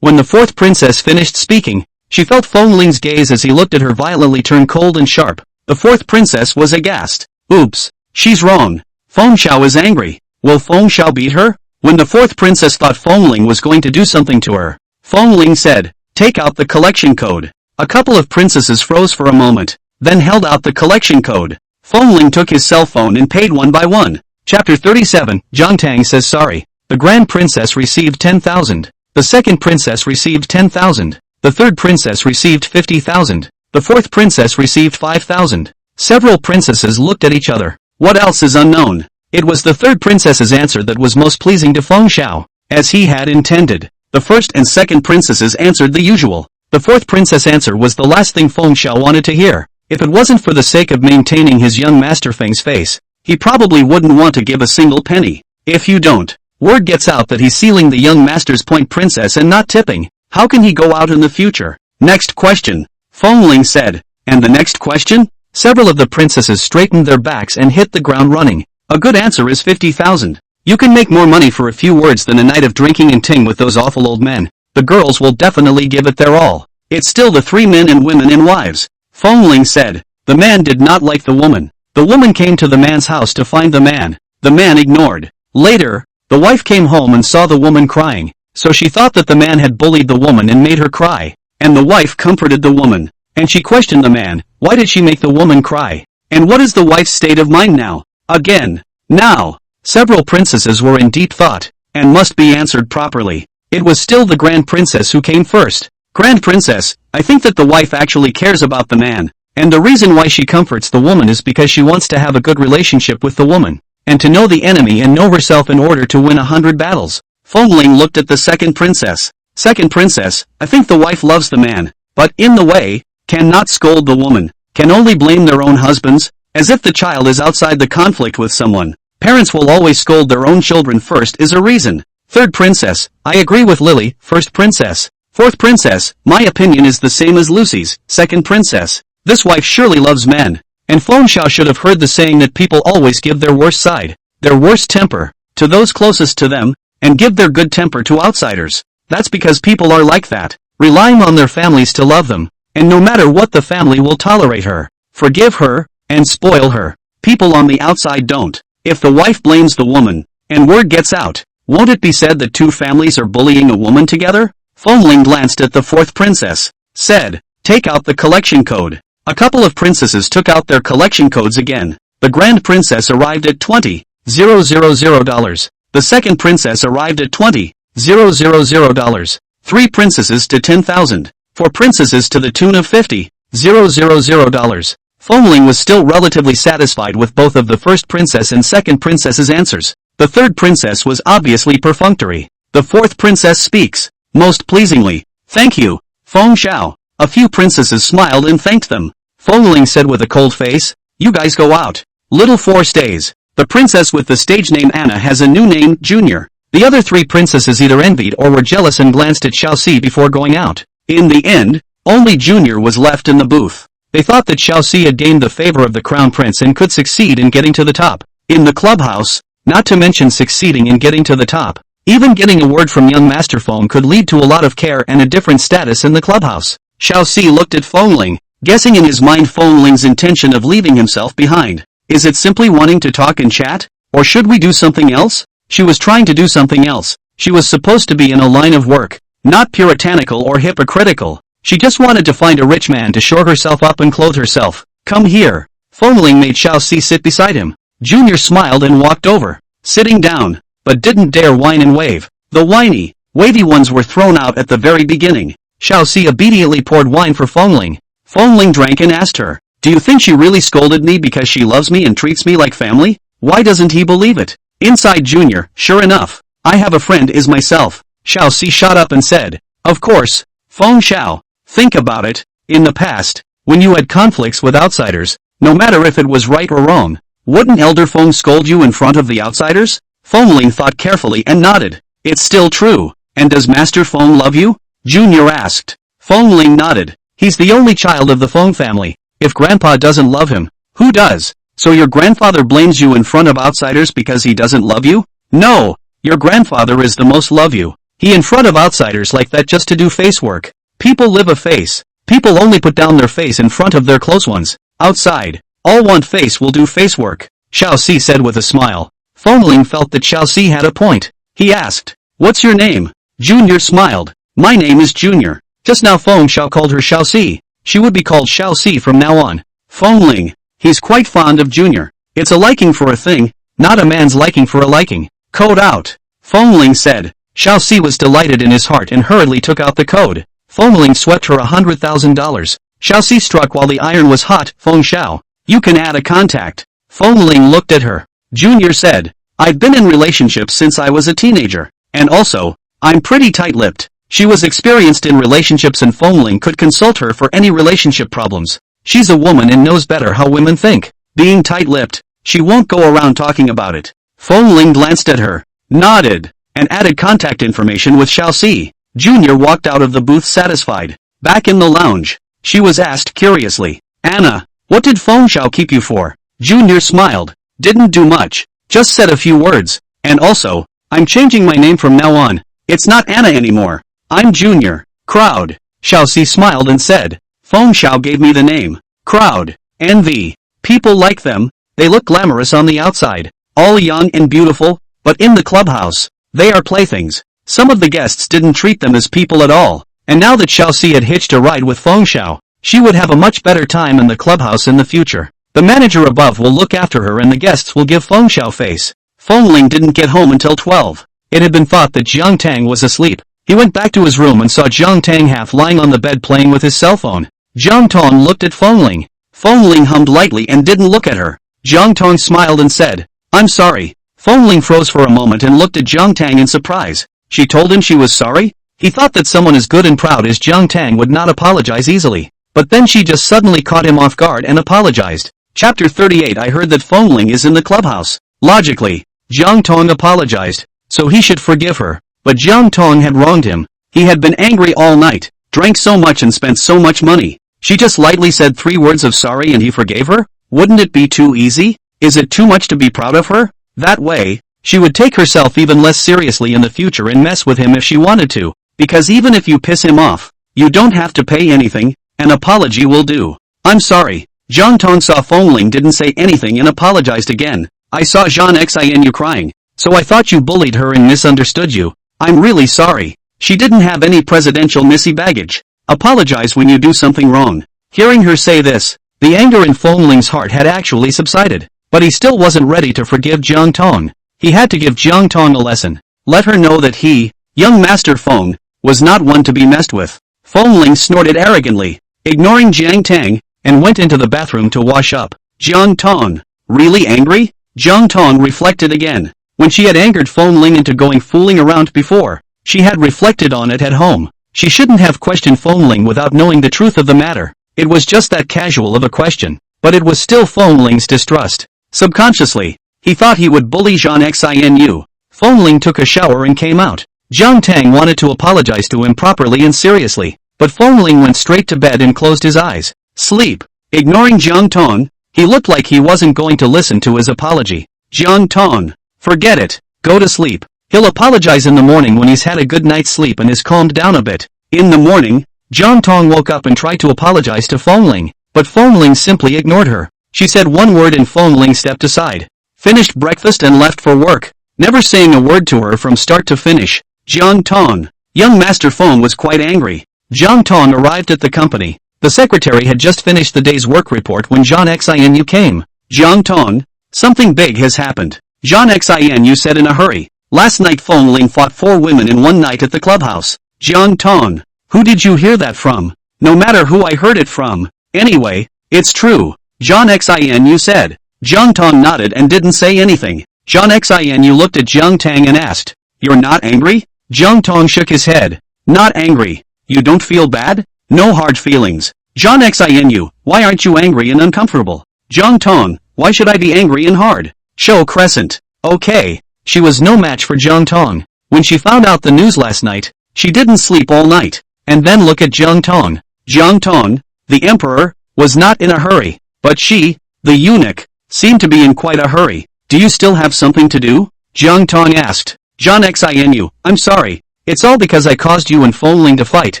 When the fourth princess finished speaking, she felt Fengling's gaze as he looked at her violently turn cold and sharp. The fourth princess was aghast. Oops, she's wrong. Feng Xiao is angry. Will Feng Xiao beat her? When the fourth princess thought Fengling was going to do something to her, Fengling said, take out the collection code. A couple of princesses froze for a moment, then held out the collection code. Fengling took his cell phone and paid one by one. Chapter 37, Jiang Tang says sorry. The grand princess received 10,000. The second princess received 10,000. The third princess received 50,000. The fourth princess received 5,000. Several princesses looked at each other. What else is unknown? It was the third princess's answer that was most pleasing to Feng Xiao, as he had intended. The first and second princesses answered the usual. The fourth princess' answer was the last thing Feng Xiao wanted to hear. If it wasn't for the sake of maintaining his young master Feng's face, he probably wouldn't want to give a single penny. If you don't, word gets out that he's sealing the young master's point princess and not tipping. How can he go out in the future? Next question. Fengling said. And the next question? Several of the princesses straightened their backs and hit the ground running. A good answer is 50,000. You can make more money for a few words than a night of drinking and ting with those awful old men. The girls will definitely give it their all. It's still the 3 men and women and wives. Fengling said. The man did not like the woman. The woman came to the man's house to find the man. The man ignored. Later, the wife came home and saw the woman crying, so she thought that the man had bullied the woman and made her cry. And the wife comforted the woman. And she questioned the man, why did she make the woman cry? And what is the wife's state of mind now? Again. Now, Several princesses were in deep thought, and must be answered properly. It was still the Grand Princess who came first. Grand Princess, I think that the wife actually cares about the man, and the reason why she comforts the woman is because she wants to have a good relationship with the woman, and to know the enemy and know herself in order to win 100 battles. Fengling looked at the second princess. Second princess, I think the wife loves the man, but in the way, cannot scold the woman, can only blame their own husbands, as if the child is outside the conflict with someone. Parents will always scold their own children first is a reason. Third princess, I agree with Lily. First princess. Fourth princess, my opinion is the same as Lucy's. Second princess, this wife surely loves men. And Feng Xiao should have heard the saying that people always give their worst side, their worst temper, to those closest to them, and give their good temper to outsiders. That's because people are like that, relying on their families to love them, and no matter what the family will tolerate her, forgive her, and spoil her. People on the outside don't. If the wife blames the woman, and word gets out, won't it be said that two families are bullying a woman together? Fengling glanced at the fourth princess, said, take out the collection code. A couple of princesses took out their collection codes again. The grand princess arrived at $20,000. The second princess arrived at $20,000. Three princesses to 10,000. Four princesses to the tune of $50,000. Fengling was still relatively satisfied with both of the first princess and second princess's answers. The third princess was obviously perfunctory. The fourth princess speaks, most pleasingly, thank you, Feng Xiao. A few princesses smiled and thanked them. Fengling said with a cold face, you guys go out. Little Four stays. The princess with the stage name Anna has a new name, Junior. The other three princesses either envied or were jealous and glanced at Xiaoxi before going out. In the end, only Junior was left in the booth. They thought that Xiaoxi had gained the favor of the crown prince and could succeed in getting to the top. In the clubhouse, not to mention succeeding in getting to the top, even getting a word from young Master Feng could lead to a lot of care and a different status in the clubhouse. Xiaoxi looked at Fengling, guessing in his mind Fengling's intention of leaving himself behind. Is it simply wanting to talk and chat? Or should we do something else? She was trying to do something else. She was supposed to be in a line of work, not puritanical or hypocritical. She just wanted to find a rich man to shore herself up and clothe herself. Come here. Fengling made Xiaoxi sit beside him. Junior smiled and walked over, sitting down, but didn't dare whine and wave. The whiny, wavy ones were thrown out at the very beginning. Xiaoxi obediently poured wine for Fengling. Fengling drank and asked her, do you think she really scolded me because she loves me and treats me like family? Why doesn't he believe it? Inside Junior, sure enough, I have a friend is myself. Xiaoxi shot up and said, of course, Feng Xiao, think about it. In the past, when you had conflicts with outsiders, no matter if it was right or wrong, wouldn't Elder Feng scold you in front of the outsiders? Fengling thought carefully and nodded. It's still true. And does Master Feng love you? Junior asked. Fengling nodded. He's the only child of the Feng family. If Grandpa doesn't love him, who does? So your grandfather blames you in front of outsiders because he doesn't love you? No, your grandfather is the most love you. He in front of outsiders like that just to do face work. People live a face. People only put down their face in front of their close ones. Outside, all want face will do face work, Xiaoxi said with a smile. Fengling felt that Xiaoxi had a point. He asked, what's your name? Junior smiled. My name is Junior. Just now Feng Xiao called her Xiaoxi. She would be called Xiaoxi from now on. Fengling. He's quite fond of Junior. It's a liking for a thing, not a man's liking for a liking. Code out. Fengling said. Xiaoxi was delighted in his heart and hurriedly took out the code. Fengling swept her $100,000. Xiaoxi struck while the iron was hot. Feng Xiao, you can add a contact. Fengling looked at her. Junior said, I've been in relationships since I was a teenager. And also, I'm pretty tight-lipped. She was experienced in relationships and Fengling could consult her for any relationship problems. She's a woman and knows better how women think. Being tight-lipped, she won't go around talking about it. Fengling glanced at her, nodded, and added contact information with Xiaoxi. Junior walked out of the booth satisfied. Back in the lounge, she was asked curiously, Anna, what did Feng Xiao keep you for? Junior smiled. Didn't do much, just said a few words. And also, I'm changing my name from now on. It's not Anna anymore. I'm Junior. Crowd. Xiaoxi smiled and said, Feng Xiao gave me the name. Crowd. Envy. People like them. They look glamorous on the outside. All young and beautiful, but in the clubhouse, they are playthings. Some of the guests didn't treat them as people at all. And now that Xiaoxi had hitched a ride with Feng Xiao, she would have a much better time in the clubhouse in the future. The manager above will look after her and the guests will give Feng Xiao face. Fengling didn't get home until 12. It had been thought that Jiang Tang was asleep. He went back to his room and saw Jiang Tang half lying on the bed playing with his cell phone. Jiang Tang looked at Fengling. Fengling hummed lightly and didn't look at her. Jiang Tang smiled and said, "I'm sorry." Fengling froze for a moment and looked at Jiang Tang in surprise. She told him she was sorry? He thought that someone as good and proud as Jiang Tang would not apologize easily. But then she just suddenly caught him off guard and apologized. Chapter 38. I heard that Fengling is in the clubhouse. Logically, Jiang Tang apologized, so he should forgive her. But Jiang Tang had wronged him. He had been angry all night, drank so much and spent so much money. She just lightly said 3 words of sorry and he forgave her? Wouldn't it be too easy? Is it too much to be proud of her? That way, she would take herself even less seriously in the future and mess with him if she wanted to. Because even if you piss him off, you don't have to pay anything, an apology will do. I'm sorry. Jiang Tang saw Fengling didn't say anything and apologized again. I saw Jean Xinu crying, so I thought you bullied her and misunderstood you. I'm really sorry. She didn't have any presidential missy baggage. Apologize when you do something wrong. Hearing her say this, the anger in Fengling's heart had actually subsided, but he still wasn't ready to forgive Jiang Tang. He had to give Jiang Tang a lesson. Let her know that he, young Master Feng, was not one to be messed with. Fengling snorted arrogantly, ignoring Jiang Tang, and went into the bathroom to wash up. Jiang Tang, really angry? Jiang Tang reflected again. When she had angered Fengling into going fooling around before, she had reflected on it at home. She shouldn't have questioned Fengling without knowing the truth of the matter. It was just that casual of a question, but it was still Fengling's distrust. Subconsciously, he thought he would bully Jean Xinu. Fengling took a shower and came out. Jiang Tang wanted to apologize to him properly and seriously, but Fengling went straight to bed and closed his eyes. Sleep. Ignoring Jiang Tang, he looked like he wasn't going to listen to his apology. Jiang Tang, forget it. Go to sleep. He'll apologize in the morning when he's had a good night's sleep and is calmed down a bit. In the morning, Jiang Tang woke up and tried to apologize to Fengling, but Fengling simply ignored her. She said one word and Fengling stepped aside, finished breakfast and left for work, never saying a word to her from start to finish. Jiang Tang. Young Master Feng was quite angry. Jiang Tang arrived at the company. The secretary had just finished the day's work report when Jean Xinu came. Jiang Tang, something big has happened. Jean Xinu said in a hurry. Last night Fengling fought 4 women in one night at the clubhouse. Jiang Tang, who did you hear that from? No matter who I heard it from. Anyway, it's true. Jean Xinu said. Jiang Tang nodded and didn't say anything. Jean Xinu looked at Jiang Tang and asked, "You're not angry?" Jiang Tang shook his head. "Not angry. You don't feel bad?" "No hard feelings." Jean Xinu, why aren't you angry and uncomfortable? Jiang Tang, why should I be angry and hard? Show Crescent. Okay. She was no match for Jiang Tang. When she found out the news last night, she didn't sleep all night. And then look at Jiang Tang. Jiang Tang, the emperor, was not in a hurry. But she, the eunuch, seemed to be in quite a hurry. Do you still have something to do? Jiang Tang asked. Jean Xinu, I'm sorry. It's all because I caused you and Fengling to fight.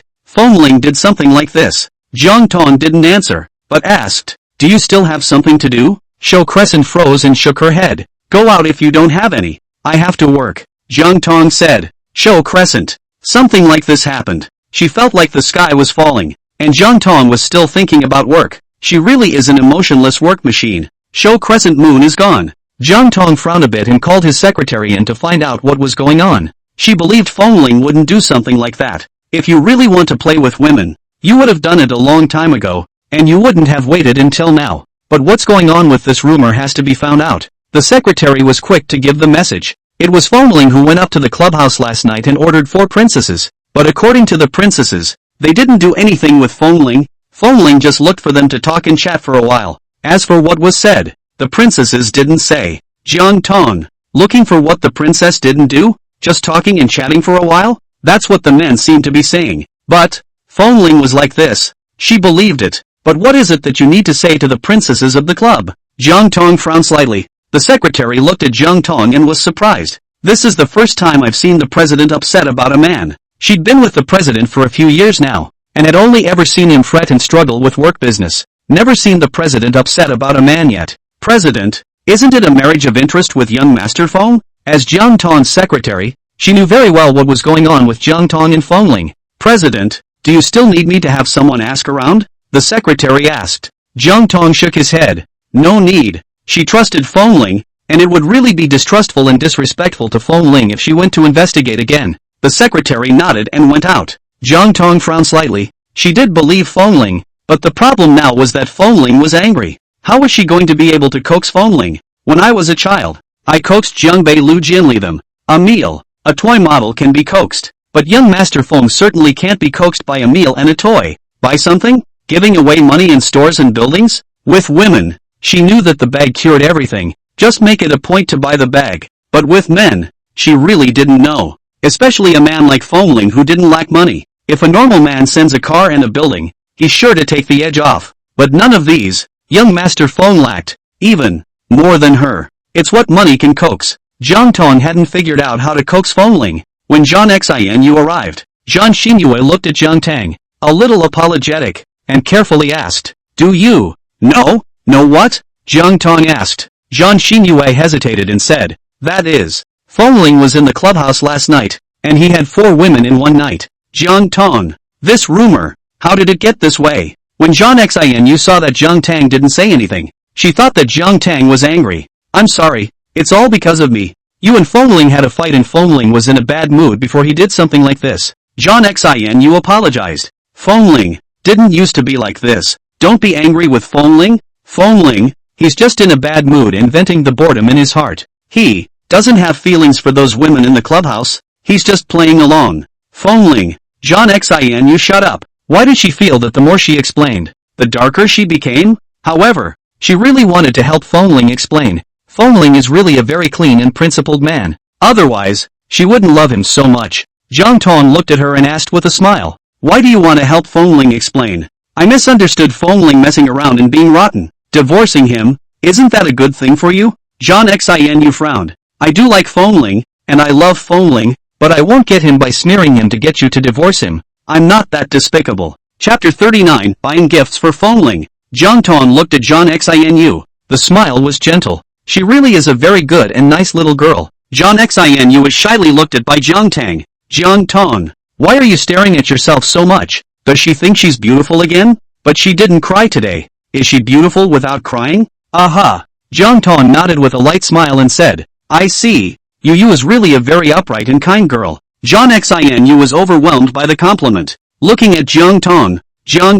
Fengling did something like this. Jiang Tang didn't answer, but asked, do you still have something to do? Show Crescent froze and shook her head. Go out if you don't have any. I have to work. Jiang Tang said. Show Crescent. Something like this happened. She felt like the sky was falling, and Jiang Tang was still thinking about work. She really is an emotionless work machine. Show Crescent moon is gone. Jiang Tang frowned a bit and called his secretary in to find out what was going on. She believed Fengling wouldn't do something like that. If you really want to play with women, you would have done it a long time ago, and you wouldn't have waited until now. But what's going on with this rumor has to be found out. The secretary was quick to give the message. It was Fengling who went up to the clubhouse last night and ordered 4 princesses. But according to the princesses, they didn't do anything with Fengling. Fengling just looked for them to talk and chat for a while. As for what was said, the princesses didn't say. Jiang Tang, looking for what the princess didn't do? Just talking and chatting for a while? That's what the men seemed to be saying. But Fengling was like this. She believed it. But what is it that you need to say to the princesses of the club? Jiang Tang frowned slightly. The secretary looked at Jiang Tang and was surprised. This is the first time I've seen the president upset about a man. She'd been with the president for a few years now, and had only ever seen him fret and struggle with work business. Never seen the president upset about a man yet. President, isn't it a marriage of interest with young Master Feng? As Jiang Tang's secretary, she knew very well what was going on with Jiang Tang and Fengling. President, do you still need me to have someone ask around? The secretary asked. Jiang Tang shook his head. No need. She trusted Fengling, and it would really be distrustful and disrespectful to Feng Ling if she went to investigate again. The secretary nodded and went out. Jiang Tang frowned slightly. She did believe Feng Ling, but the problem now was that Feng Ling was angry. How was she going to be able to coax Feng Ling? When I was a child, I coaxed Jiang Bei Lu Jianli them. A meal, a toy model can be coaxed, but young Master Feng certainly can't be coaxed by a meal and a toy. Buy something? Giving away money in stores and buildings? With women, she knew that the bag cured everything. Just make it a point to buy the bag. But with men, she really didn't know. Especially a man like Feng Ling who didn't lack money. If a normal man sends a car and a building, he's sure to take the edge off. But none of these, young Master Feng lacked, even more than her. It's what money can coax. Jiang Tang hadn't figured out how to coax Feng Ling. When Zhang Xianyu arrived, Zhang Xinyue looked at Jiang Tang, a little apologetic, and carefully asked, "Do you know what?" Jiang Tang asked. Zhang Xinyue hesitated and said, "That is, Feng Ling was in the clubhouse last night, and he had 4 women in one night." Jiang Tang, this rumor, how did it get this way? When Zhang Xianyu saw that Jiang Tang didn't say anything, she thought that Jiang Tang was angry. "I'm sorry, it's all because of me. You and Feng Ling had a fight and Feng Ling was in a bad mood before he did something like this." Zhang Xianyu apologized. "Feng Ling didn't used to be like this. Don't be angry with Feng Ling. Feng Ling, he's just in a bad mood and venting the boredom in his heart. He doesn't have feelings for those women in the clubhouse. He's just playing along." Feng Ling, Zhang Xianyu shut up. Why did she feel that the more she explained, the darker she became? However, she really wanted to help Feng Ling explain. Feng Ling is really a very clean and principled man. Otherwise, she wouldn't love him so much. Jiang Tang looked at her and asked with a smile, "Why do you want to help Feng Ling explain?" "I misunderstood Feng Ling messing around and being rotten. Divorcing him, isn't that a good thing for you?" Zhang Xianyu frowned. "I do like Feng Ling, and I love Feng Ling, but I won't get him by smearing him to get you to divorce him. I'm not that despicable." Chapter 39, Buying Gifts for Feng Ling. Jiang Tang looked at Zhang Xianyu. The smile was gentle. She really is a very good and nice little girl. Zhang Xianyu was shyly looked at by Jiang Tang. "Jiang Tang, why are you staring at yourself so much? Does she think she's beautiful again? But she didn't cry today. Is she beautiful without crying?" "Aha." Jiang Tang nodded with a light smile and said, "I see. You is really a very upright and kind girl." Zhang Xianyu was overwhelmed by the compliment. Looking at Jiang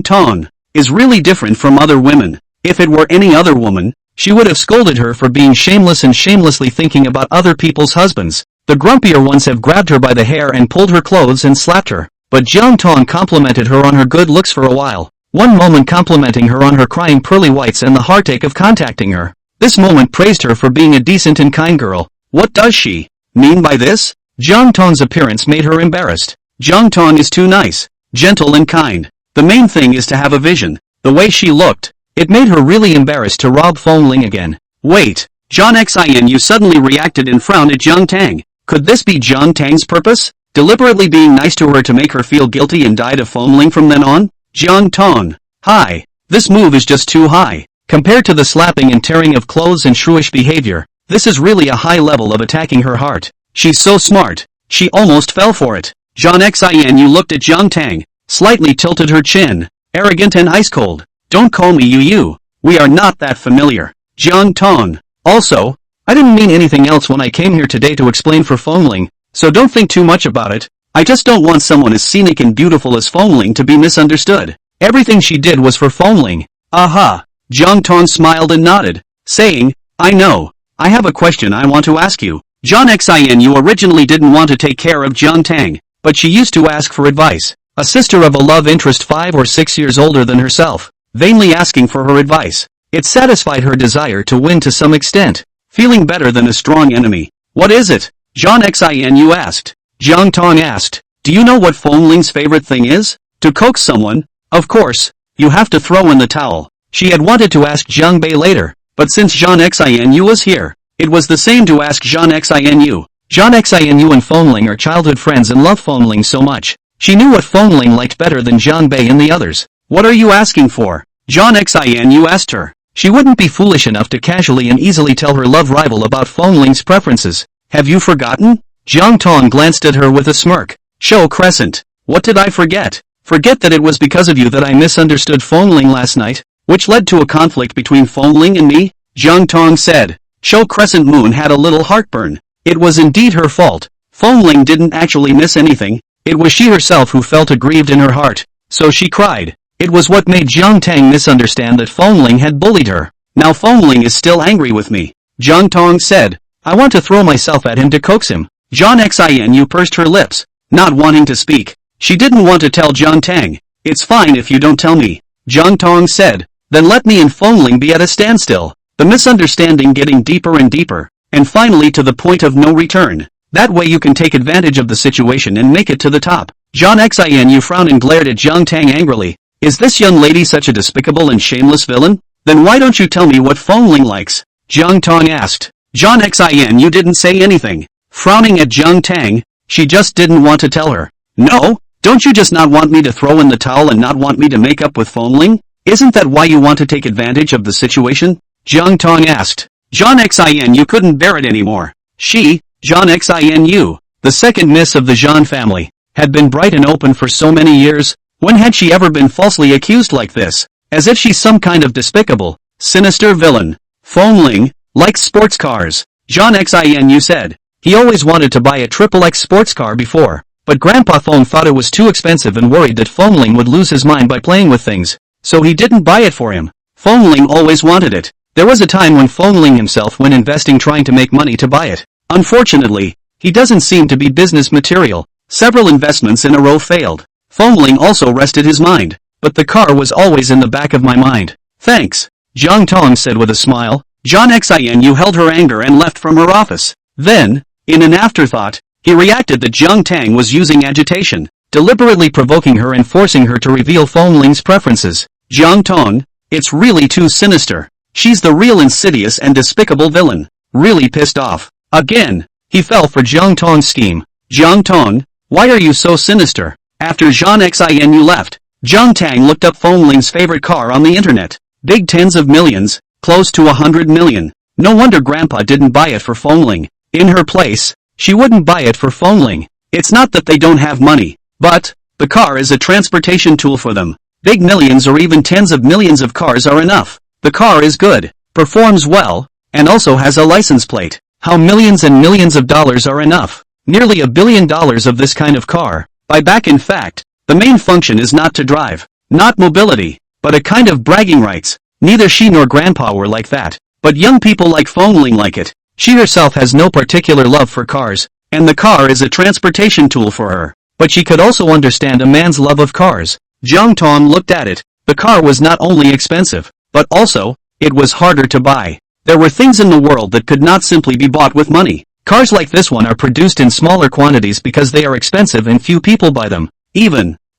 Tang is really different from other women. If it were any other woman, she would have scolded her for being shameless and shamelessly thinking about other people's husbands. The grumpier ones have grabbed her by the hair and pulled her clothes and slapped her. But Jiang Tang complimented her on her good looks for a while. One moment complimenting her on her crying pearly whites and the heartache of contacting her. This moment praised her for being a decent and kind girl. What does she mean by this? Jiang Tang's appearance made her embarrassed. Jiang Tang is too nice, gentle and kind. The main thing is to have a vision. The way she looked, it made her really embarrassed to rob Feng Ling again. Wait, Zhang Xianyu suddenly reacted and frowned at Jiang Tang. Could this be Jiang Tang's purpose? Deliberately being nice to her to make her feel guilty and die to Feng Ling from then on? Jiang Tang, hi. This move is just too high. Compared to the slapping and tearing of clothes and shrewish behavior, this is really a high level of attacking her heart. She's so smart. She almost fell for it. Zhang Xianyu looked at Jiang Tang, slightly tilted her chin. Arrogant and ice cold. Don't call me you. We are not that familiar. Jiang Tang. Also, I didn't mean anything else when I came here today to explain for Feng Ling, so don't think too much about it. I just don't want someone as scenic and beautiful as Feng Ling to be misunderstood. Everything she did was for Feng Ling. Aha. Jiang Tang smiled and nodded, saying, I know. I have a question I want to ask you. Zhang Xianyu originally didn't want to take care of Jiang Tang, but she used to ask for advice. A sister of a love interest 5 or 6 years older than herself, vainly asking for her advice. It satisfied her desire to win to some extent, feeling better than a strong enemy. What is it? Zhang Xianyu asked. Jiang Tang asked, do you know what Feng Ling's favorite thing is? To coax someone? Of course, you have to throw in the towel. She had wanted to ask Jiang Bei later, but since Zhang Xianyu was here, it was the same to ask Zhang Xianyu. Zhang Xianyu and Feng Ling are childhood friends and love Feng Ling so much. She knew what Feng Ling liked better than Jiang Bei and the others. What are you asking for? Zhang Xianyu asked her. She wouldn't be foolish enough to casually and easily tell her love rival about Feng Ling's preferences. Have you forgotten? Jiang Tang glanced at her with a smirk. Show Crescent. What did I forget? Forget that it was because of you that I misunderstood Feng Ling last night, which led to a conflict between Feng Ling and me? Jiang Tang said. Cho Crescent Moon had a little heartburn. It was indeed her fault. Fengling didn't actually miss anything. It was she herself who felt aggrieved in her heart. So she cried. It was what made Jiang Tang misunderstand that Fengling had bullied her. Now Fengling is still angry with me. Jiang Tang said. I want to throw myself at him to coax him. Jiang Xin pursed her lips, not wanting to speak. She didn't want to tell Jiang Tang. It's fine if you don't tell me. Jiang Tang said. Then let me and Fengling be at a standstill. The misunderstanding getting deeper and deeper, and finally to the point of no return. That way you can take advantage of the situation and make it to the top. Jiang Xin frowned and glared at Jiang Tang angrily. Is this young lady such a despicable and shameless villain? Then why don't you tell me what Fengling likes? Jiang Tang asked. Jiang Xin didn't say anything. Frowning at Jiang Tang, she just didn't want to tell her. No? Don't you just not want me to throw in the towel and not want me to make up with Fengling? Isn't that why you want to take advantage of the situation? Jiang Tang asked. Jiang Xin couldn't bear it anymore. She, Jiang Xin, the second miss of the Jiang family, had been bright and open for so many years. When had she ever been falsely accused like this? As if she's some kind of despicable, sinister villain. Fengling likes sports cars. Jiang Xin said. He always wanted to buy a XXX sports car before, but Grandpa Feng thought it was too expensive and worried that Fengling would lose his mind by playing with things, so he didn't buy it for him. Fengling always wanted it. There was a time when Fengling himself went investing trying to make money to buy it. Unfortunately, he doesn't seem to be business material. Several investments in a row failed. Fengling also rested his mind, but the car was always in the back of my mind. Thanks, Jiang Tang said with a smile. Jiang Xin held her anger and left from her office. Then, in an afterthought, he reacted that Jiang Tang was using agitation, deliberately provoking her and forcing her to reveal Fengling's preferences. Jiang Tang, it's really too sinister. She's the real insidious and despicable villain. Really pissed off. Again, he fell for Jiang Tang's scheme. Jiang Tang, why are you so sinister? After Jiang Xin left, Jiang Tang looked up Fengling's favorite car on the internet. Big tens of millions, close to 100 million. No wonder Grandpa didn't buy it for Fengling. In her place, she wouldn't buy it for Fengling. It's not that they don't have money, but the car is a transportation tool for them. Big millions or even tens of millions of cars are enough. The car is good, performs well, and also has a license plate. How millions and millions of dollars are enough? Nearly $1 billion of this kind of car. In fact, the main function is not to drive, not mobility, but a kind of bragging rights. Neither she nor Grandpa were like that, but young people like Fengling like it. She herself has no particular love for cars, and the car is a transportation tool for her. But she could also understand a man's love of cars. Jiang Tang looked at it. The car was not only expensive, but also, it was harder to buy. There were things in the world that could not simply be bought with money. Cars like this one are produced in smaller quantities because they are expensive and few people buy them.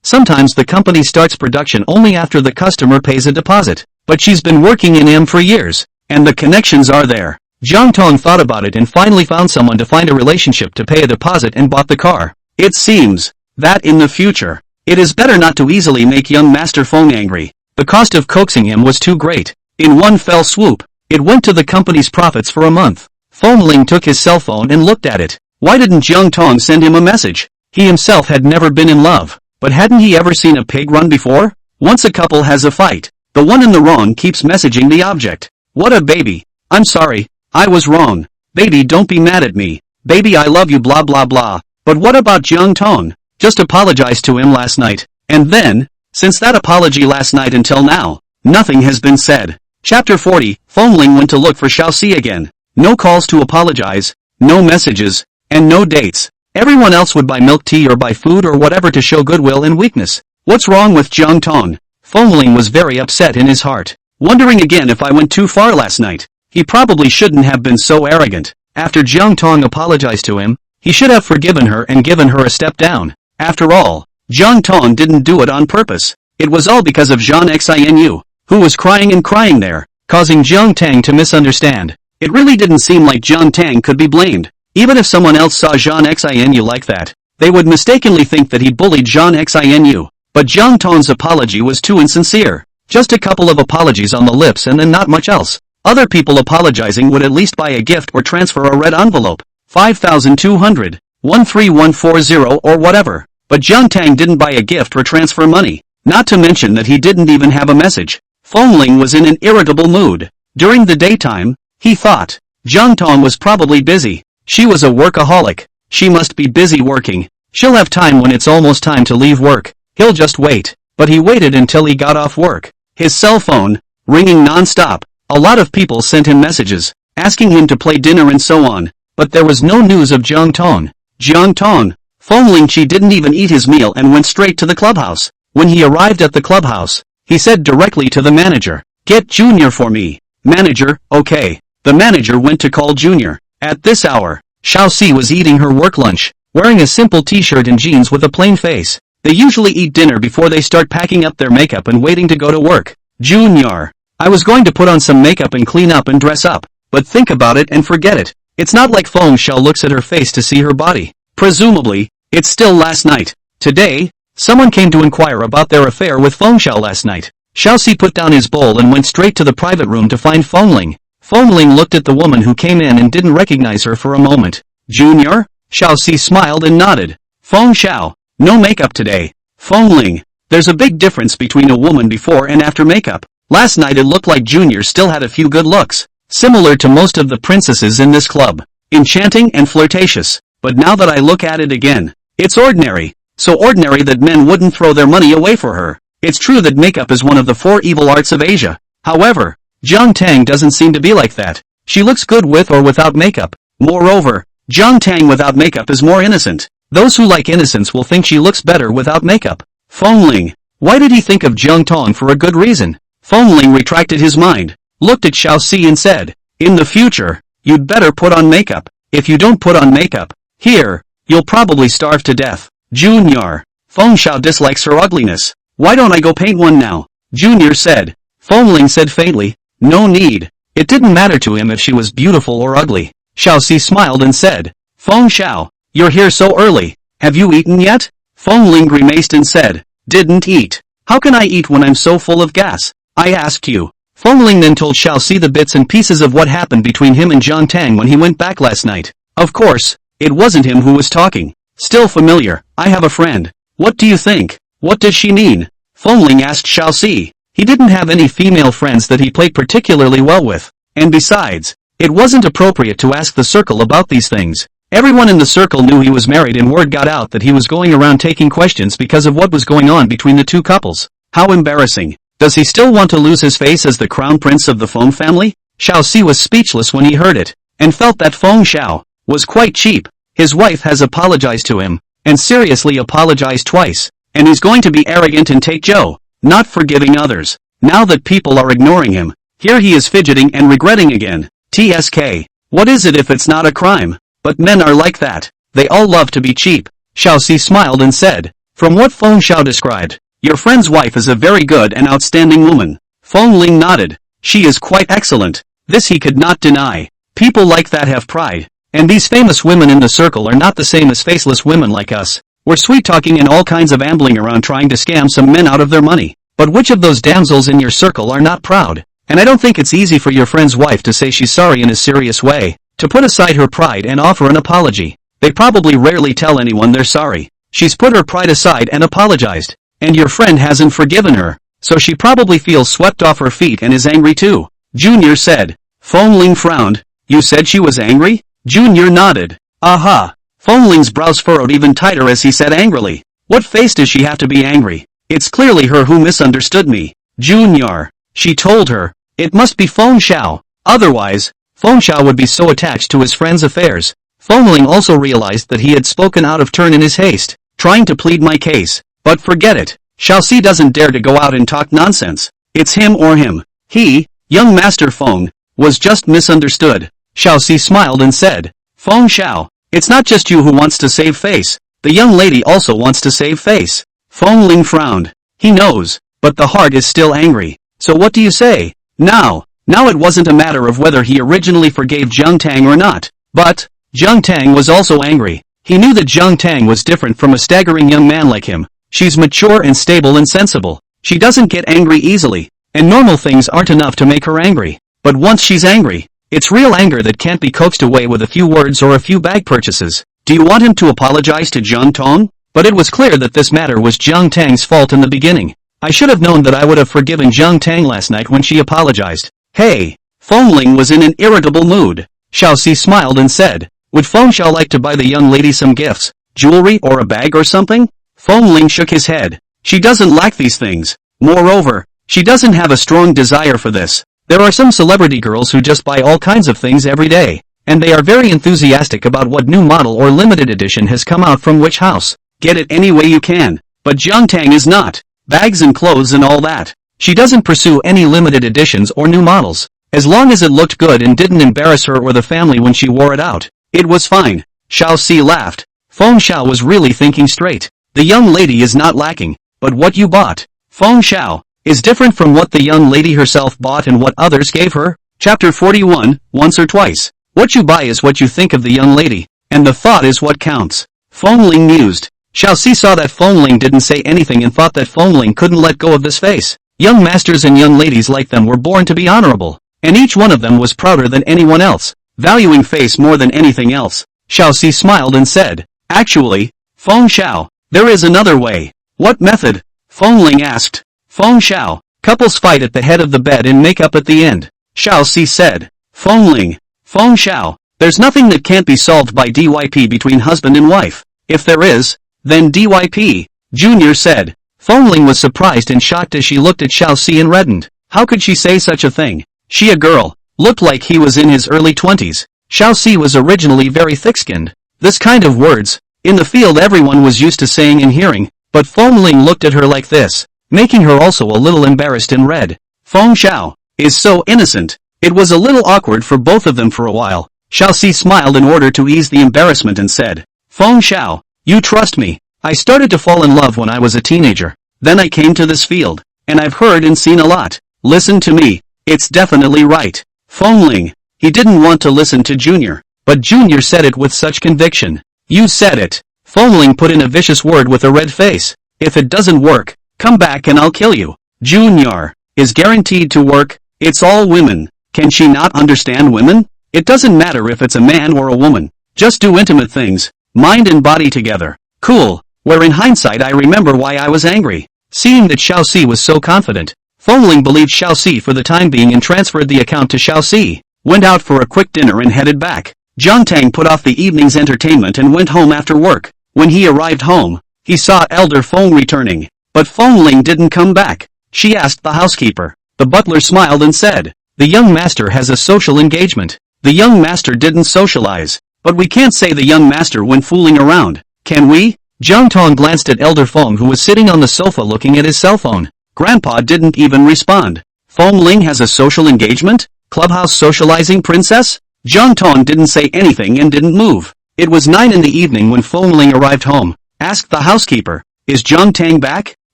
Sometimes the company starts production only after the customer pays a deposit. But she's been working in M for years, and the connections are there. Jiang Tang thought about it and finally found someone to find a relationship to pay a deposit and bought the car. It seems that in the future, it is better not to easily make young Master Feng angry. The cost of coaxing him was too great. In one fell swoop, it went to the company's profits for a month. Fengling took his cell phone and looked at it. Why didn't Jiang Tang send him a message? He himself had never been in love, but hadn't he ever seen a pig run before? Once a couple has a fight, the one in the wrong keeps messaging the object. What a baby. I'm sorry, I was wrong. Baby, don't be mad at me. Baby, I love you, blah blah blah. But what about Jiang Tang? Just apologized to him last night. And then, since that apology last night until now, nothing has been said. Chapter 40, Fengling went to look for Xiaoxi again. No calls to apologize, no messages, and no dates. Everyone else would buy milk tea or buy food or whatever to show goodwill and weakness. What's wrong with Jiang Tang? Fengling was very upset in his heart, wondering again if I went too far last night. He probably shouldn't have been so arrogant. After Jiang Tang apologized to him, he should have forgiven her and given her a step down. After all, Jiang Tang didn't do it on purpose. It was all because of Jiang Xin, who was crying and crying there, causing Jiang Tang to misunderstand. It really didn't seem like Jiang Tang could be blamed. Even if someone else saw Jiang Xin like that, they would mistakenly think that he bullied Jiang Xin. But Jiang Tang's apology was too insincere. Just a couple of apologies on the lips and then not much else. Other people apologizing would at least buy a gift or transfer a red envelope, 5,200, 13140 or whatever. But Jiang Tang didn't buy a gift or transfer money, not to mention that he didn't even have a message. Fengling was in an irritable mood. During the daytime, he thought, Jiang Tang was probably busy. She was a workaholic. She must be busy working. She'll have time when it's almost time to leave work. He'll just wait. But he waited until he got off work. His cell phone, ringing non-stop. A lot of people sent him messages, asking him to play dinner and so on. But there was no news of Jiang Tang. Jiang Tang. Feng didn't even eat his meal and went straight to the clubhouse. When he arrived at the clubhouse, he said directly to the manager, "Get Junior for me." Manager, okay. The manager went to call Junior. At this hour, Xiaoxi was eating her work lunch, wearing a simple t-shirt and jeans with a plain face. They usually eat dinner before they start packing up their makeup and waiting to go to work. Junior. I was going to put on some makeup and clean up and dress up, but think about it and forget it. It's not like Feng Xiao looks at her face to see her body. Presumably, it's still last night. Today, someone came to inquire about their affair with Feng Xiao last night. Xiaoxi put down his bowl and went straight to the private room to find Feng Ling looked at the woman who came in and didn't recognize her for a moment. Junior? Xiaoxi smiled and nodded. Feng Xiao, no makeup today. Ling, there's a big difference between a woman before and after makeup. Last night it looked like Junior still had a few good looks, similar to most of the princesses in this club. Enchanting and flirtatious. But now that I look at it again, it's ordinary. So ordinary that men wouldn't throw their money away for her. It's true that makeup is one of the 4 evil arts of Asia. However, Jiang Tang doesn't seem to be like that. She looks good with or without makeup. Moreover, Jiang Tang without makeup is more innocent. Those who like innocence will think she looks better without makeup. Ling. Why did he think of Jiang Tang for a good reason? Ling retracted his mind, looked at Xiaoxi and said, "In the future, you'd better put on makeup. If you don't put on makeup, you'll probably starve to death." Junior. Feng Xiao dislikes her ugliness. Why don't I go paint one now? Junior said. Ling said faintly, "No need." It didn't matter to him if she was beautiful or ugly. Xiaoxi smiled and said, "Feng Xiao, you're here so early. Have you eaten yet?" Ling grimaced and said, "Didn't eat. How can I eat when I'm so full of gas? I asked you." Ling then told Xiaoxi the bits and pieces of what happened between him and Jiang Tang when he went back last night. Of course, it wasn't him who was talking. "Still familiar, I have a friend. What do you think? What does she mean?" Ling asked Xiaoxi. He didn't have any female friends that he played particularly well with. And besides, it wasn't appropriate to ask the circle about these things. Everyone in the circle knew he was married and word got out that he was going around taking questions because of what was going on between the two couples. How embarrassing. Does he still want to lose his face as the crown prince of the Feng family? Xiaoxi was speechless when he heard it, and felt that Feng Xiao was quite cheap. His wife has apologized to him, and seriously apologized twice, and he's going to be arrogant and take Joe, not forgiving others. Now that people are ignoring him, here he is fidgeting and regretting again. TSK. What is it if it's not a crime? But men are like that. They all love to be cheap. Xiaoxi smiled and said, "From what Feng Xiao described, your friend's wife is a very good and outstanding woman." Ling nodded. "She is quite excellent." This he could not deny. People like that have pride. And these famous women in the circle are not the same as faceless women like us. We're sweet-talking and all kinds of ambling around trying to scam some men out of their money. But which of those damsels in your circle are not proud? And I don't think it's easy for your friend's wife to say she's sorry in a serious way, to put aside her pride and offer an apology. They probably rarely tell anyone they're sorry. She's put her pride aside and apologized. And your friend hasn't forgiven her, so she probably feels swept off her feet and is angry too. Junior said. Ling frowned. "You said she was angry?" Junior nodded. "Aha." Ling's brows furrowed even tighter as he said angrily, "What face does she have to be angry? It's clearly her who misunderstood me." Junior. She told her. It must be Feng Xiao. Otherwise, Feng Xiao would be so attached to his friend's affairs. Ling also realized that he had spoken out of turn in his haste, trying to plead my case. But forget it. Xiaoxi doesn't dare to go out and talk nonsense. It's him or him. He, young Master Feng, was just misunderstood. Xiaoxi smiled and said, "Feng Xiao, it's not just you who wants to save face. The young lady also wants to save face." Ling frowned. He knows, but the heart is still angry. So what do you say? Now it wasn't a matter of whether he originally forgave Jiang Tang or not. But, Jiang Tang was also angry. He knew that Jiang Tang was different from a staggering young man like him. She's mature and stable and sensible. She doesn't get angry easily, and normal things aren't enough to make her angry. But once she's angry, it's real anger that can't be coaxed away with a few words or a few bag purchases. Do you want him to apologize to Jiang Tang? But it was clear that this matter was Jiang Tang's fault in the beginning. I should have known that I would have forgiven Jiang Tang last night when she apologized. Hey! Ling was in an irritable mood. Xiaoxi smiled and said, would Feng Xiao like to buy the young lady some gifts, jewelry or a bag or something? Feng Ling shook his head. She doesn't lack these things. Moreover, she doesn't have a strong desire for this. There are some celebrity girls who just buy all kinds of things every day, and they are very enthusiastic about what new model or limited edition has come out from which house. Get it any way you can. But Jiang Tang is not. Bags and clothes and all that. She doesn't pursue any limited editions or new models. As long as it looked good and didn't embarrass her or the family when she wore it out, it was fine. Xiaoxi laughed. Feng Xiao was really thinking straight. The young lady is not lacking, but what you bought, Feng Xiao, is different from what the young lady herself bought and what others gave her. Chapter 41, Once or Twice. What you buy is what you think of the young lady, and the thought is what counts. Feng Ling mused. Xiaoxi saw that Feng Ling didn't say anything and thought that Feng Ling couldn't let go of this face. Young masters and young ladies like them were born to be honorable, and each one of them was prouder than anyone else, valuing face more than anything else. Xiaoxi smiled and said, actually, Feng Xiao, there is another way. What method? Feng Ling asked. Feng Xiao, couples fight at the head of the bed and make up at the end. Xiaoxi said. Feng Ling, Feng Xiao, there's nothing that can't be solved by DYP between husband and wife. If there is, then DYP, Junior said. Feng Ling was surprised and shocked as she looked at Xiaoxi and reddened. How could she say such a thing? She, a girl, looked like he was in his early 20s. Xiaoxi was originally very thick-skinned. This kind of words, in the field everyone was used to saying and hearing, but Feng Ling looked at her like this, making her also a little embarrassed and red. Feng Xiao is so innocent. It was a little awkward for both of them for a while. Xiaoxi smiled in order to ease the embarrassment and said, Feng Xiao, you trust me. I started to fall in love when I was a teenager. Then I came to this field, and I've heard and seen a lot. Listen to me. It's definitely right. Feng Ling. He didn't want to listen to Junior, but Junior said it with such conviction. You said it. Feng Ling put in a vicious word with a red face. If it doesn't work, come back and I'll kill you. Junior is guaranteed to work. It's all women. Can she not understand women? It doesn't matter if it's a man or a woman. Just do intimate things, mind and body together. Cool. Where in hindsight I remember why I was angry. Seeing that Xiaoxi was so confident, Feng Ling believed Xiaoxi for the time being and transferred the account to Xiaoxi, went out for a quick dinner and headed back. Jiang Tang put off the evening's entertainment and went home after work. When he arrived home, he saw elder Feng returning, but Feng Ling didn't come back. She asked the housekeeper. The butler smiled and said, the young master has a social engagement. The young master didn't socialize, but we can't say the young master went fooling around, can we? Jiang Tang glanced at elder Feng who was sitting on the sofa looking at his cell phone. Grandpa didn't even respond. Feng Ling has a social engagement? Clubhouse socializing princess? Jiang Tang didn't say anything and didn't move. It was 9 in the evening when Feng Ling arrived home. Asked the housekeeper, is Jiang Tang back?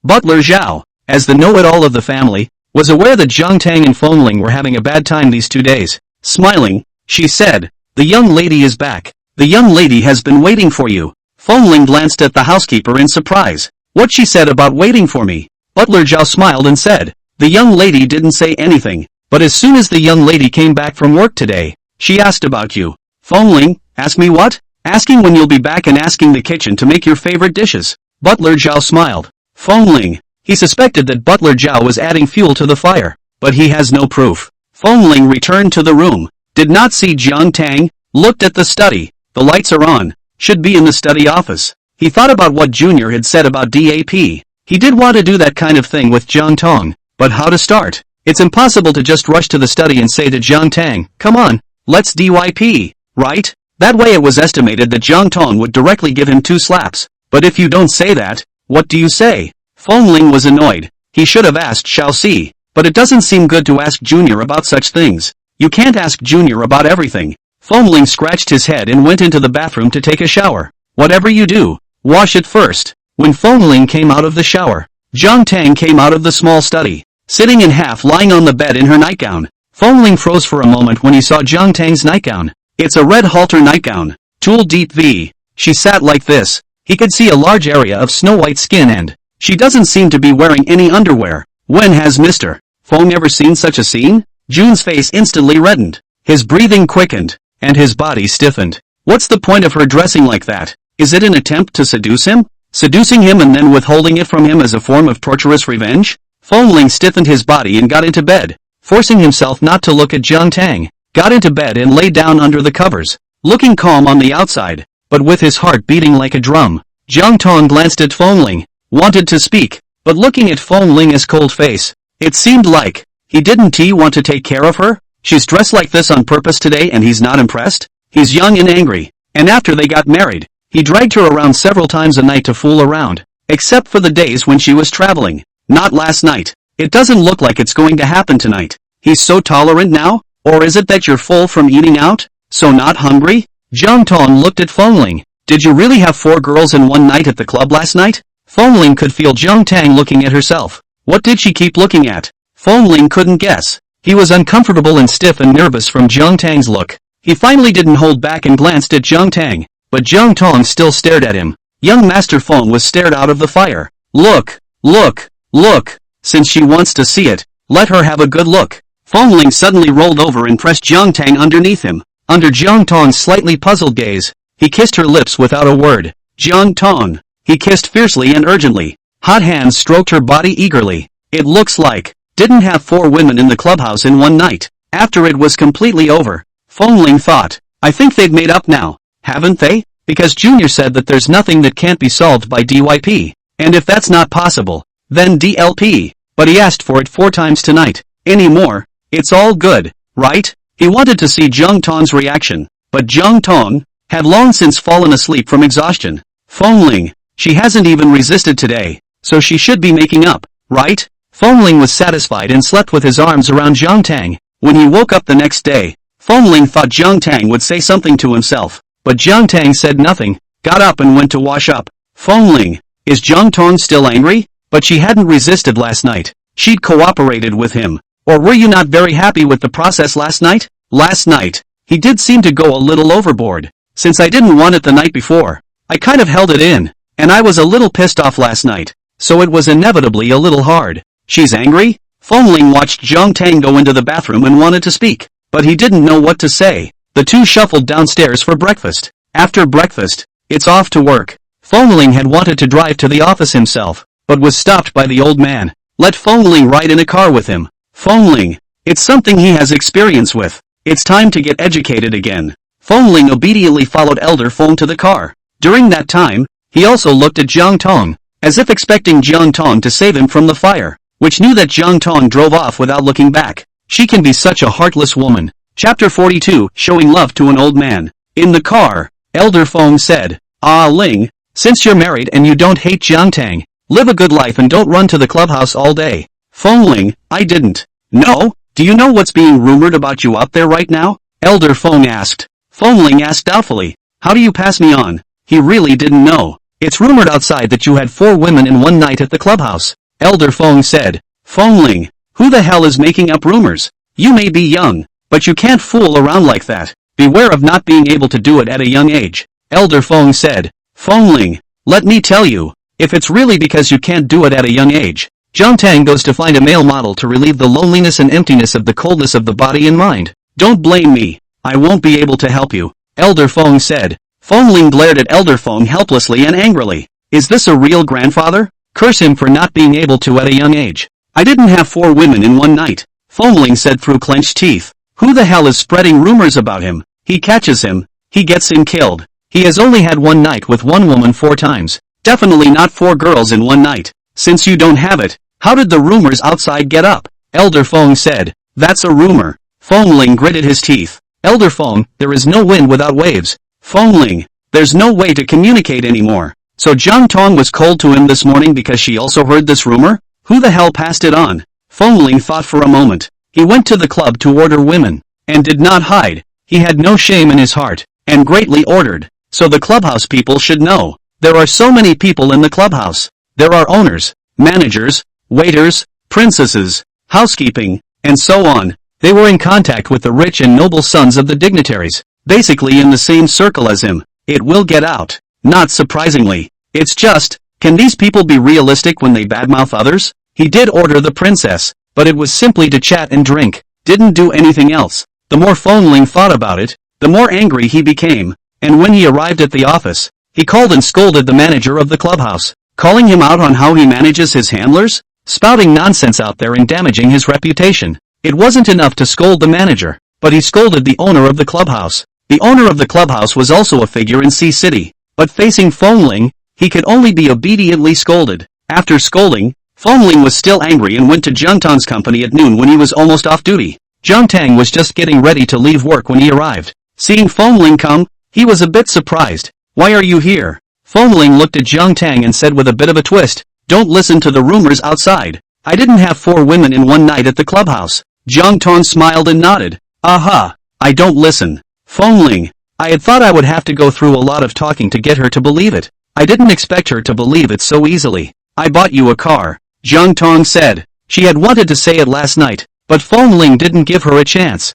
Butler Zhao, as the know-it-all of the family, was aware that Jiang Tang and Feng Ling were having a bad time these 2 days. Smiling, she said, the young lady is back. The young lady has been waiting for you. Feng Ling glanced at the housekeeper in surprise. What she said about waiting for me? Butler Zhao smiled and said, the young lady didn't say anything, but as soon as the young lady came back from work today, she asked about you. Feng Ling, ask me what? Asking when you'll be back and asking the kitchen to make your favorite dishes. Butler Zhao smiled. Feng Ling. He suspected that Butler Zhao was adding fuel to the fire, but he has no proof. Feng Ling returned to the room, did not see Jiang Tang, looked at the study. The lights are on. Should be in the study office. He thought about what Junior had said about DAP. He did want to do that kind of thing with Jiang Tang, but how to start? It's impossible to just rush to the study and say to Jiang Tang, come on, let's DYP, right? That way it was estimated that Jiang Tang would directly give him 2 slaps. But if you don't say that, what do you say? Feng Ling was annoyed. He should have asked Xiaoxi, but it doesn't seem good to ask Junior about such things. You can't ask Junior about everything. Feng Ling scratched his head and went into the bathroom to take a shower. Whatever you do, wash it first. When Feng Ling came out of the shower, Jiang Tang came out of the small study, sitting in half lying on the bed in her nightgown. Feng Ling froze for a moment when he saw Jiang Tang's nightgown. It's a red halter nightgown, tulle deep V. She sat like this. He could see a large area of snow-white skin and she doesn't seem to be wearing any underwear. When has Mr. Feng ever seen such a scene? Jun's face instantly reddened. His breathing quickened, and his body stiffened. What's the point of her dressing like that? Is it an attempt to seduce him? Seducing him and then withholding it from him as a form of torturous revenge? Feng Ling stiffened his body and got into bed, forcing himself not to look at Jiang Tang. got into bed and lay down under the covers, looking calm on the outside, but with his heart beating like a drum. Jiang Tang glanced at Fengling, wanted to speak, but looking at Fengling's cold face, it seemed like he didn't want to take care of her. She's dressed like this on purpose today and he's not impressed? He's young and angry, and after they got married, he dragged her around several times a night to fool around, except for the days when she was traveling. Not last night. It doesn't look like it's going to happen tonight. He's so tolerant now? Or is it that you're full from eating out? So not hungry? Jiang Tang looked at Fengling. Did you really have 4 girls in one night at the club last night? Fengling could feel Jiang Tang looking at herself. What did she keep looking at? Fengling couldn't guess. He was uncomfortable and stiff and nervous from Jiang Tang's look. He finally didn't hold back and glanced at Jiang Tang, but Jiang Tang still stared at him. Young Master Feng was stared out of the fire. Look, look, look. Since she wants to see it, let her have a good look. Fengling suddenly rolled over and pressed Jiang Tang underneath him. Under Jiang Tang's slightly puzzled gaze, he kissed her lips without a word. Jiang Tang. He kissed fiercely and urgently. Hot hands stroked her body eagerly. It looks like, didn't have 4 women in the clubhouse in one night. After it was completely over, Fengling thought, I think they've made up now, haven't they? Because Junior said that there's nothing that can't be solved by DYP. And if that's not possible, then DLP. But he asked for it 4 times tonight. Any more? It's all good, right? He wanted to see Jiang Tang's reaction, but Jiang Tang had long since fallen asleep from exhaustion. Fengling, she hasn't even resisted today, so she should be making up, right? Fengling was satisfied and slept with his arms around Jiang Tang. When he woke up the next day, Fengling thought Jiang Tang would say something to himself, but Jiang Tang said nothing, got up and went to wash up. Fengling, is Jiang Tang still angry? But she hadn't resisted last night. She'd cooperated with him. Or were you not very happy with the process last night? Last night, he did seem to go a little overboard. Since I didn't want it the night before, I kind of held it in, and I was a little pissed off last night, so it was inevitably a little hard. She's angry? Fengling watched Jiang Tang go into the bathroom and wanted to speak, but he didn't know what to say. The two shuffled downstairs for breakfast. After breakfast, it's off to work. Fengling had wanted to drive to the office himself, but was stopped by the old man. Let Fengling ride in a car with him. Fengling, it's something he has experience with. It's time to get educated again. Fengling obediently followed Elder Feng to the car. During that time, he also looked at Jiang Tang, as if expecting Jiang Tang to save him from the fire, which knew that Jiang Tang drove off without looking back. She can be such a heartless woman. Chapter 42, Showing Love to an Old Man. In the car, Elder Feng said, Ah Ling, since you're married and you don't hate Jiang Tang, live a good life and don't run to the clubhouse all day. Fengling, I didn't. No? Do you know what's being rumored about you out there right now? Elder Feng asked. Fengling asked doubtfully. How do you pass me on? He really didn't know. It's rumored outside that you had 4 women in one night at the clubhouse. Elder Feng said. Fengling, who the hell is making up rumors? You may be young, but you can't fool around like that. Beware of not being able to do it at a young age. Elder Feng said. Fengling, let me tell you, if it's really because you can't do it at a young age, Jiang Tang goes to find a male model to relieve the loneliness and emptiness of the coldness of the body and mind. Don't blame me. I won't be able to help you. Elder Feng said. Fengling glared at Elder Feng helplessly and angrily. Is this a real grandfather? Curse him for not being able to at a young age. I didn't have 4 women in one night. Fengling said through clenched teeth. Who the hell is spreading rumors about him? He catches him. He gets him killed. He has only had one night with one woman 4 times. Definitely not 4 girls in one night. Since you don't have it, how did the rumors outside get up? Elder Feng said. That's a rumor. Fengling gritted his teeth. Elder Feng, there is no wind without waves. Fengling, there's no way to communicate anymore. So Jiang Tang was cold to him this morning because she also heard this rumor? Who the hell passed it on? Fengling thought for a moment. He went to the club to order women, and did not hide. He had no shame in his heart, and greatly ordered. So the clubhouse people should know. There are so many people in the clubhouse. There are owners, managers, waiters, princesses, housekeeping, and so on. They were in contact with the rich and noble sons of the dignitaries, basically in the same circle as him. It will get out. Not surprisingly. It's just, can these people be realistic when they badmouth others? He did order the princess, but it was simply to chat and drink, didn't do anything else. The more Fengling thought about it, the more angry he became, and when he arrived at the office, he called and scolded the manager of the clubhouse, calling him out on how he manages his handlers, spouting nonsense out there and damaging his reputation. It wasn't enough to scold the manager. but he scolded the owner of the clubhouse. The owner of the clubhouse was also a figure in C City, but facing Fengling, he could only be obediently scolded. After scolding, Fengling was still angry and went to Jiang Tang's company at noon when he was almost off duty. Jiang Tang was just getting ready to leave work when he arrived. Seeing Fengling come, he was a bit surprised. "Why are you here?" Fengling looked at Jiang Tang and said with a bit of a twist, "Don't listen to the rumors outside. I didn't have 4 women in one night at the clubhouse." Jiang Tang smiled and nodded. "Aha, I don't listen." Fengling, "I had thought I would have to go through a lot of talking to get her to believe it. I didn't expect her to believe it so easily. I bought you a car," Jiang Tang said. She had wanted to say it last night, but Fengling didn't give her a chance.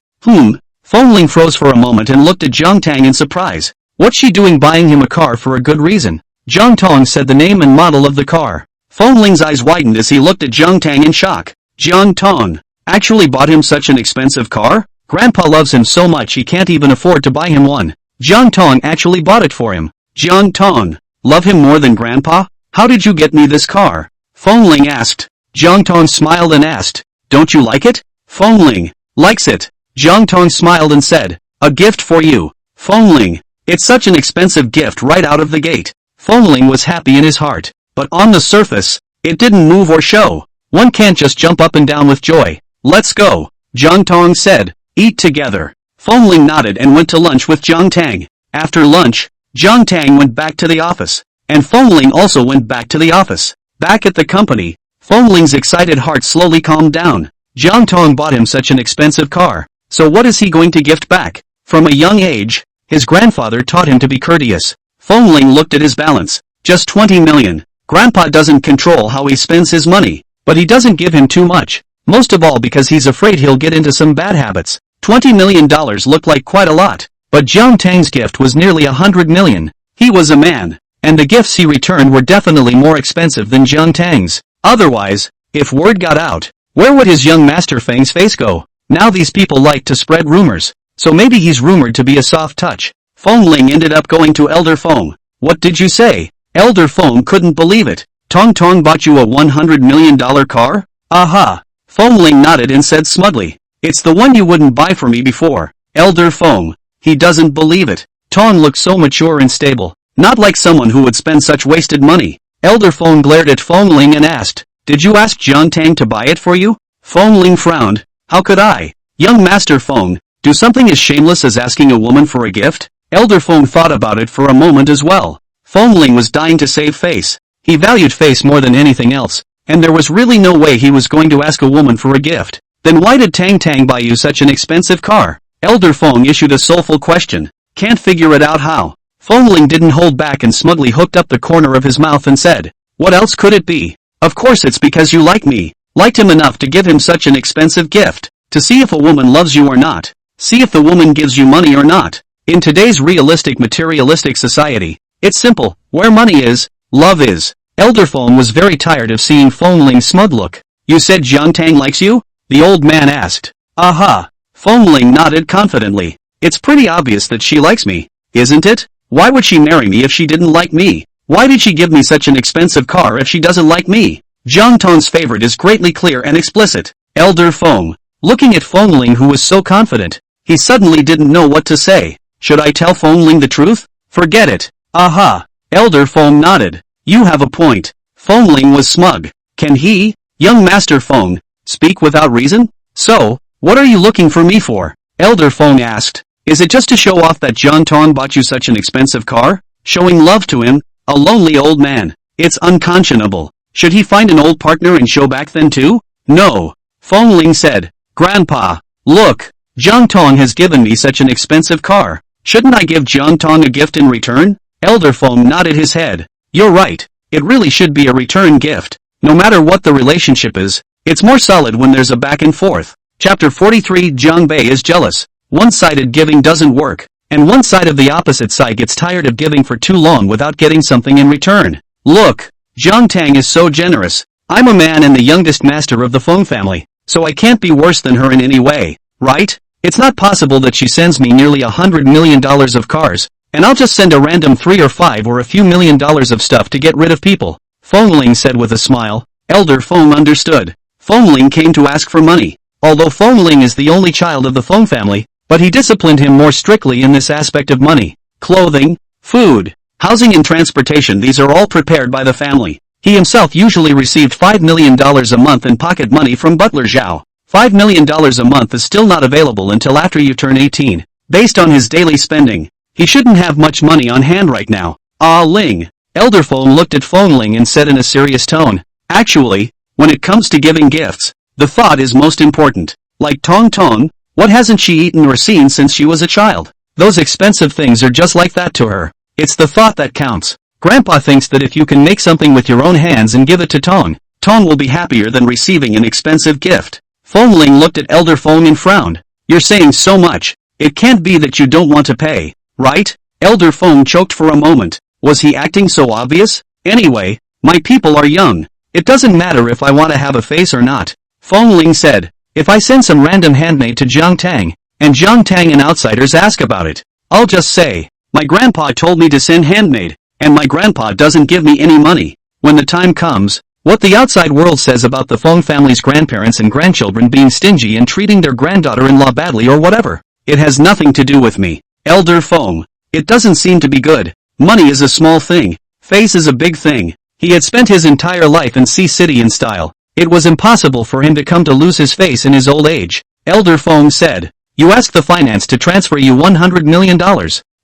Fengling froze for a moment and looked at Jiang Tang in surprise. What's she doing buying him a car for a good reason? Jiang Tang said the name and model of the car. Fengling's eyes widened as he looked at Jiang Tang in shock. Jiang Tang actually bought him such an expensive car? Grandpa loves him so much he can't even afford to buy him one. Jiang Tang actually bought it for him. Jiang Tang, love him more than Grandpa? How did you get me this car? Fengling asked. Jiang Tang smiled and asked, "Don't you like it?" Fengling, "Likes it." Jiang Tang smiled and said, "A gift for you." Fengling, "It's such an expensive gift right out of the gate." Fengling was happy in his heart, but on the surface, it didn't move or show. One can't just jump up and down with joy. "Let's go," Jiang Tang said. "Eat together." Fengling nodded and went to lunch with Jiang Tang. After lunch, Jiang Tang went back to the office, and Fengling also went back to the office. Back at the company, Fengling's excited heart slowly calmed down. Jiang Tang bought him such an expensive car, so what is he going to gift back? From a young age, his grandfather taught him to be courteous. Fengling looked at his balance. Just 20 million. Grandpa doesn't control how he spends his money, but he doesn't give him too much. Most of all because he's afraid he'll get into some bad habits. $20 million looked like quite a lot, but Jiang Tang's gift was nearly 100 million. He was a man, and the gifts he returned were definitely more expensive than Jiang Tang's. Otherwise, if word got out, where would his young master Feng's face go? Now these people like to spread rumors, so maybe he's rumored to be a soft touch. Fengling ended up going to Elder Feng. "What did you say?" Elder Feng couldn't believe it. "Tong Tong bought you a $100 million car?" "Aha." Fengling nodded and said smugly, "It's the one you wouldn't buy for me before." Elder Feng, he doesn't believe it. Tong looked so mature and stable, not like someone who would spend such wasted money. Elder Feng glared at Fengling and asked, "Did you ask Jiang Tang to buy it for you?" Fengling frowned. "How could I? Young Master Feng, do something as shameless as asking a woman for a gift?" Elder Feng thought about it for a moment as well. Fengling was dying to save face. He valued face more than anything else, and there was really no way he was going to ask a woman for a gift. Then why did Tang Tang buy you such an expensive car? Elder Feng issued a soulful question. "Can't figure it out how." Fengling didn't hold back and smugly hooked up the corner of his mouth and said, "What else could it be? Of course it's because you like me. Liked him enough to give him such an expensive gift. To see if a woman loves you or not. See if the woman gives you money or not. In today's realistic materialistic society, it's simple. Where money is, love is." Elder Feng was very tired of seeing Fengling's smug look. "You said Jiang Tang likes you?" the old man asked. "Aha." Fengling nodded confidently. "It's pretty obvious that she likes me, isn't it? Why would she marry me if she didn't like me? Why did she give me such an expensive car if she doesn't like me?" Jiang Tang's favorite is greatly clear and explicit. Elder Feng, looking at Fengling who was so confident, he suddenly didn't know what to say. Should I tell Fengling the truth? Forget it. Aha. Elder Feng nodded. "You have a point." Fengling was smug. "Can he, young Master Feng, speak without reason? So, what are you looking for me for?" Elder Feng asked. "Is it just to show off that Jiang Tang bought you such an expensive car? Showing love to him, a lonely old man? It's unconscionable. Should he find an old partner and show back then too?" "No." Fengling said. "Grandpa, look, Jiang Tang has given me such an expensive car. Shouldn't I give Jiang Tang a gift in return?" Elder Feng nodded his head. "You're right. It really should be a return gift. No matter what the relationship is, it's more solid when there's a back and forth." Chapter 43 Jiang Bei is jealous. One-sided giving doesn't work, and one side of the opposite side gets tired of giving for too long without getting something in return. "Look, Jiang Tang is so generous. I'm a man and the youngest master of the Feng family, so I can't be worse than her in any way, right? It's not possible that she sends me nearly $100 million of cars, and I'll just send a random 3 or 5 or a few $1 million of stuff to get rid of people." Fengling said with a smile. Elder Feng understood. Fengling came to ask for money. Although Fengling is the only child of the Feng family, but he disciplined him more strictly in this aspect of money, clothing, food, housing and transportation. These are all prepared by the family. He himself usually received $5 million a month in pocket money from butler Zhao. $5 million a month is still not available until after you turn 18. Based on his daily spending, he shouldn't have much money on hand right now. Ah Ling. Elder Feng looked at Feng Ling and said in a serious tone, actually, when it comes to giving gifts, the thought is most important. Like Tong Tong, what hasn't she eaten or seen since she was a child? Those expensive things are just like that to her. It's the thought that counts. Grandpa thinks that if you can make something with your own hands and give it to Tong, Tong will be happier than receiving an expensive gift. Feng Ling looked at Elder Feng and frowned. You're saying so much. It can't be that you don't want to pay, right? Elder Feng choked for a moment. Was he acting so obvious? Anyway, my people are young. It doesn't matter if I want to have a face or not. Feng Ling said, if I send some random handmaid to Jiang Tang, and Jiang Tang and outsiders ask about it, I'll just say, my grandpa told me to send handmaid, and my grandpa doesn't give me any money. When the time comes, what the outside world says about the Feng family's grandparents and grandchildren being stingy and treating their granddaughter-in-law badly or whatever, it has nothing to do with me. Elder Feng. It doesn't seem to be good. Money is a small thing. Face is a big thing. He had spent his entire life in Sea City in style. It was impossible for him to come to lose his face in his old age. Elder Feng said, you asked the finance to transfer you $100 million.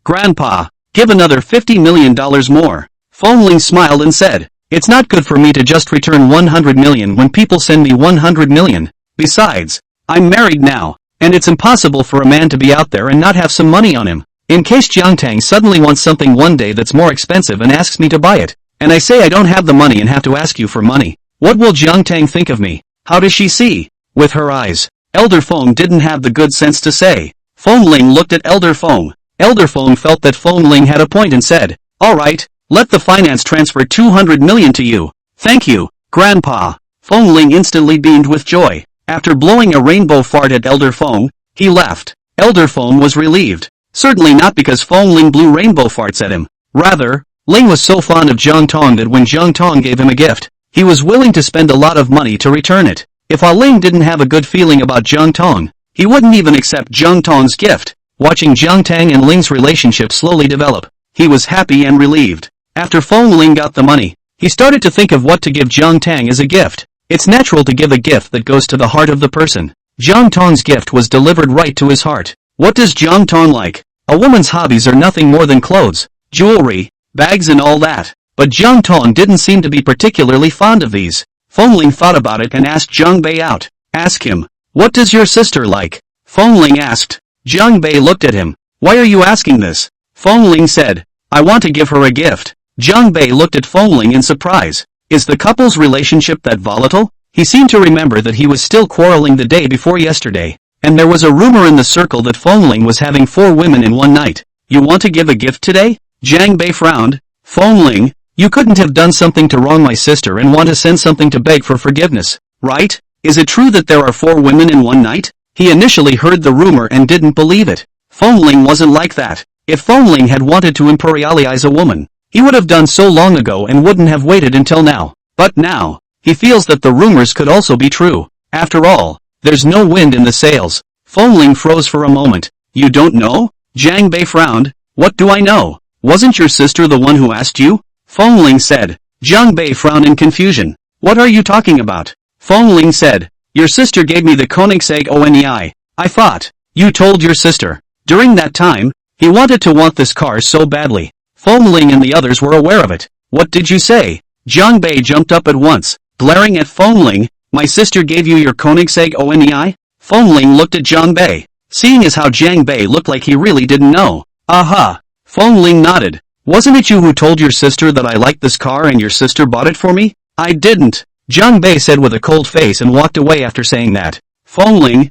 Grandpa, give another $50 million more. Feng Ling smiled and said, it's not good for me to just return 100 million when people send me 100 million. Besides, I'm married now, and it's impossible for a man to be out there and not have some money on him. In case Jiang Tang suddenly wants something one day that's more expensive and asks me to buy it, and I say I don't have the money and have to ask you for money, what will Jiang Tang think of me? How does she see? With her eyes. Elder Feng didn't have the good sense to say. Feng Ling looked at Elder Feng. Elder Feng felt that Feng Ling had a point and said, alright, let the finance transfer 200 million to you. Thank you, Grandpa. Feng Ling instantly beamed with joy. After blowing a rainbow fart at Elder Feng, he left. Elder Feng was relieved. Certainly not because Feng Ling blew rainbow farts at him. Rather, Ling was so fond of Jiang Tang that when Jiang Tang gave him a gift, he was willing to spend a lot of money to return it. If Ling didn't have a good feeling about Jiang Tang, he wouldn't even accept Jiang Tang's gift. Watching Jiang Tang and Ling's relationship slowly develop, he was happy and relieved. After Feng Ling got the money, he started to think of what to give Jiang Tang as a gift. It's natural to give a gift that goes to the heart of the person. Jiang Tang's gift was delivered right to his heart. What does Jiang Tang like? A woman's hobbies are nothing more than clothes, jewelry, bags and all that. But Jiang Tang didn't seem to be particularly fond of these. Feng Ling thought about it and asked Jiang Bei out. Ask him, what does your sister like? Feng Ling asked. Jiang Bei looked at him. Why are you asking this? Feng Ling said, I want to give her a gift. Jiang Bei looked at Feng Ling in surprise. Is the couple's relationship that volatile? He seemed to remember that he was still quarreling the day before yesterday. And there was a rumor in the circle that Feng Ling was having 4 women in one night. You want to give a gift today? Jiang Bei frowned. Feng Ling, you couldn't have done something to wrong my sister and want to send something to beg for forgiveness, right? Is it true that there are 4 women in one night? He initially heard the rumor and didn't believe it. Feng Ling wasn't like that. If Feng Ling had wanted to imperialize a woman, he would have done so long ago and wouldn't have waited until now. But now, he feels that the rumors could also be true. After all, there's no wind in the sails. Feng Ling froze for a moment. You don't know? Jiang Bei frowned. What do I know? Wasn't your sister the one who asked you? Feng Ling said. Jiang Bei frowned in confusion. What are you talking about? Feng Ling said. Your sister gave me the Koenigsegg Onei. I thought. You told your sister. During that time, he wanted this car so badly. Feng Ling and the others were aware of it. What did you say? Jiang Bei jumped up at once, glaring at Feng Ling. My sister gave you your Koenigsegg Onei? Feng Ling looked at Jiang Bei, seeing as how Jiang Bei looked like he really didn't know. Aha! Feng Ling nodded. Wasn't it you who told your sister that I liked this car and your sister bought it for me? I didn't. Jiang Bei said with a cold face and walked away after saying that. Feng Ling,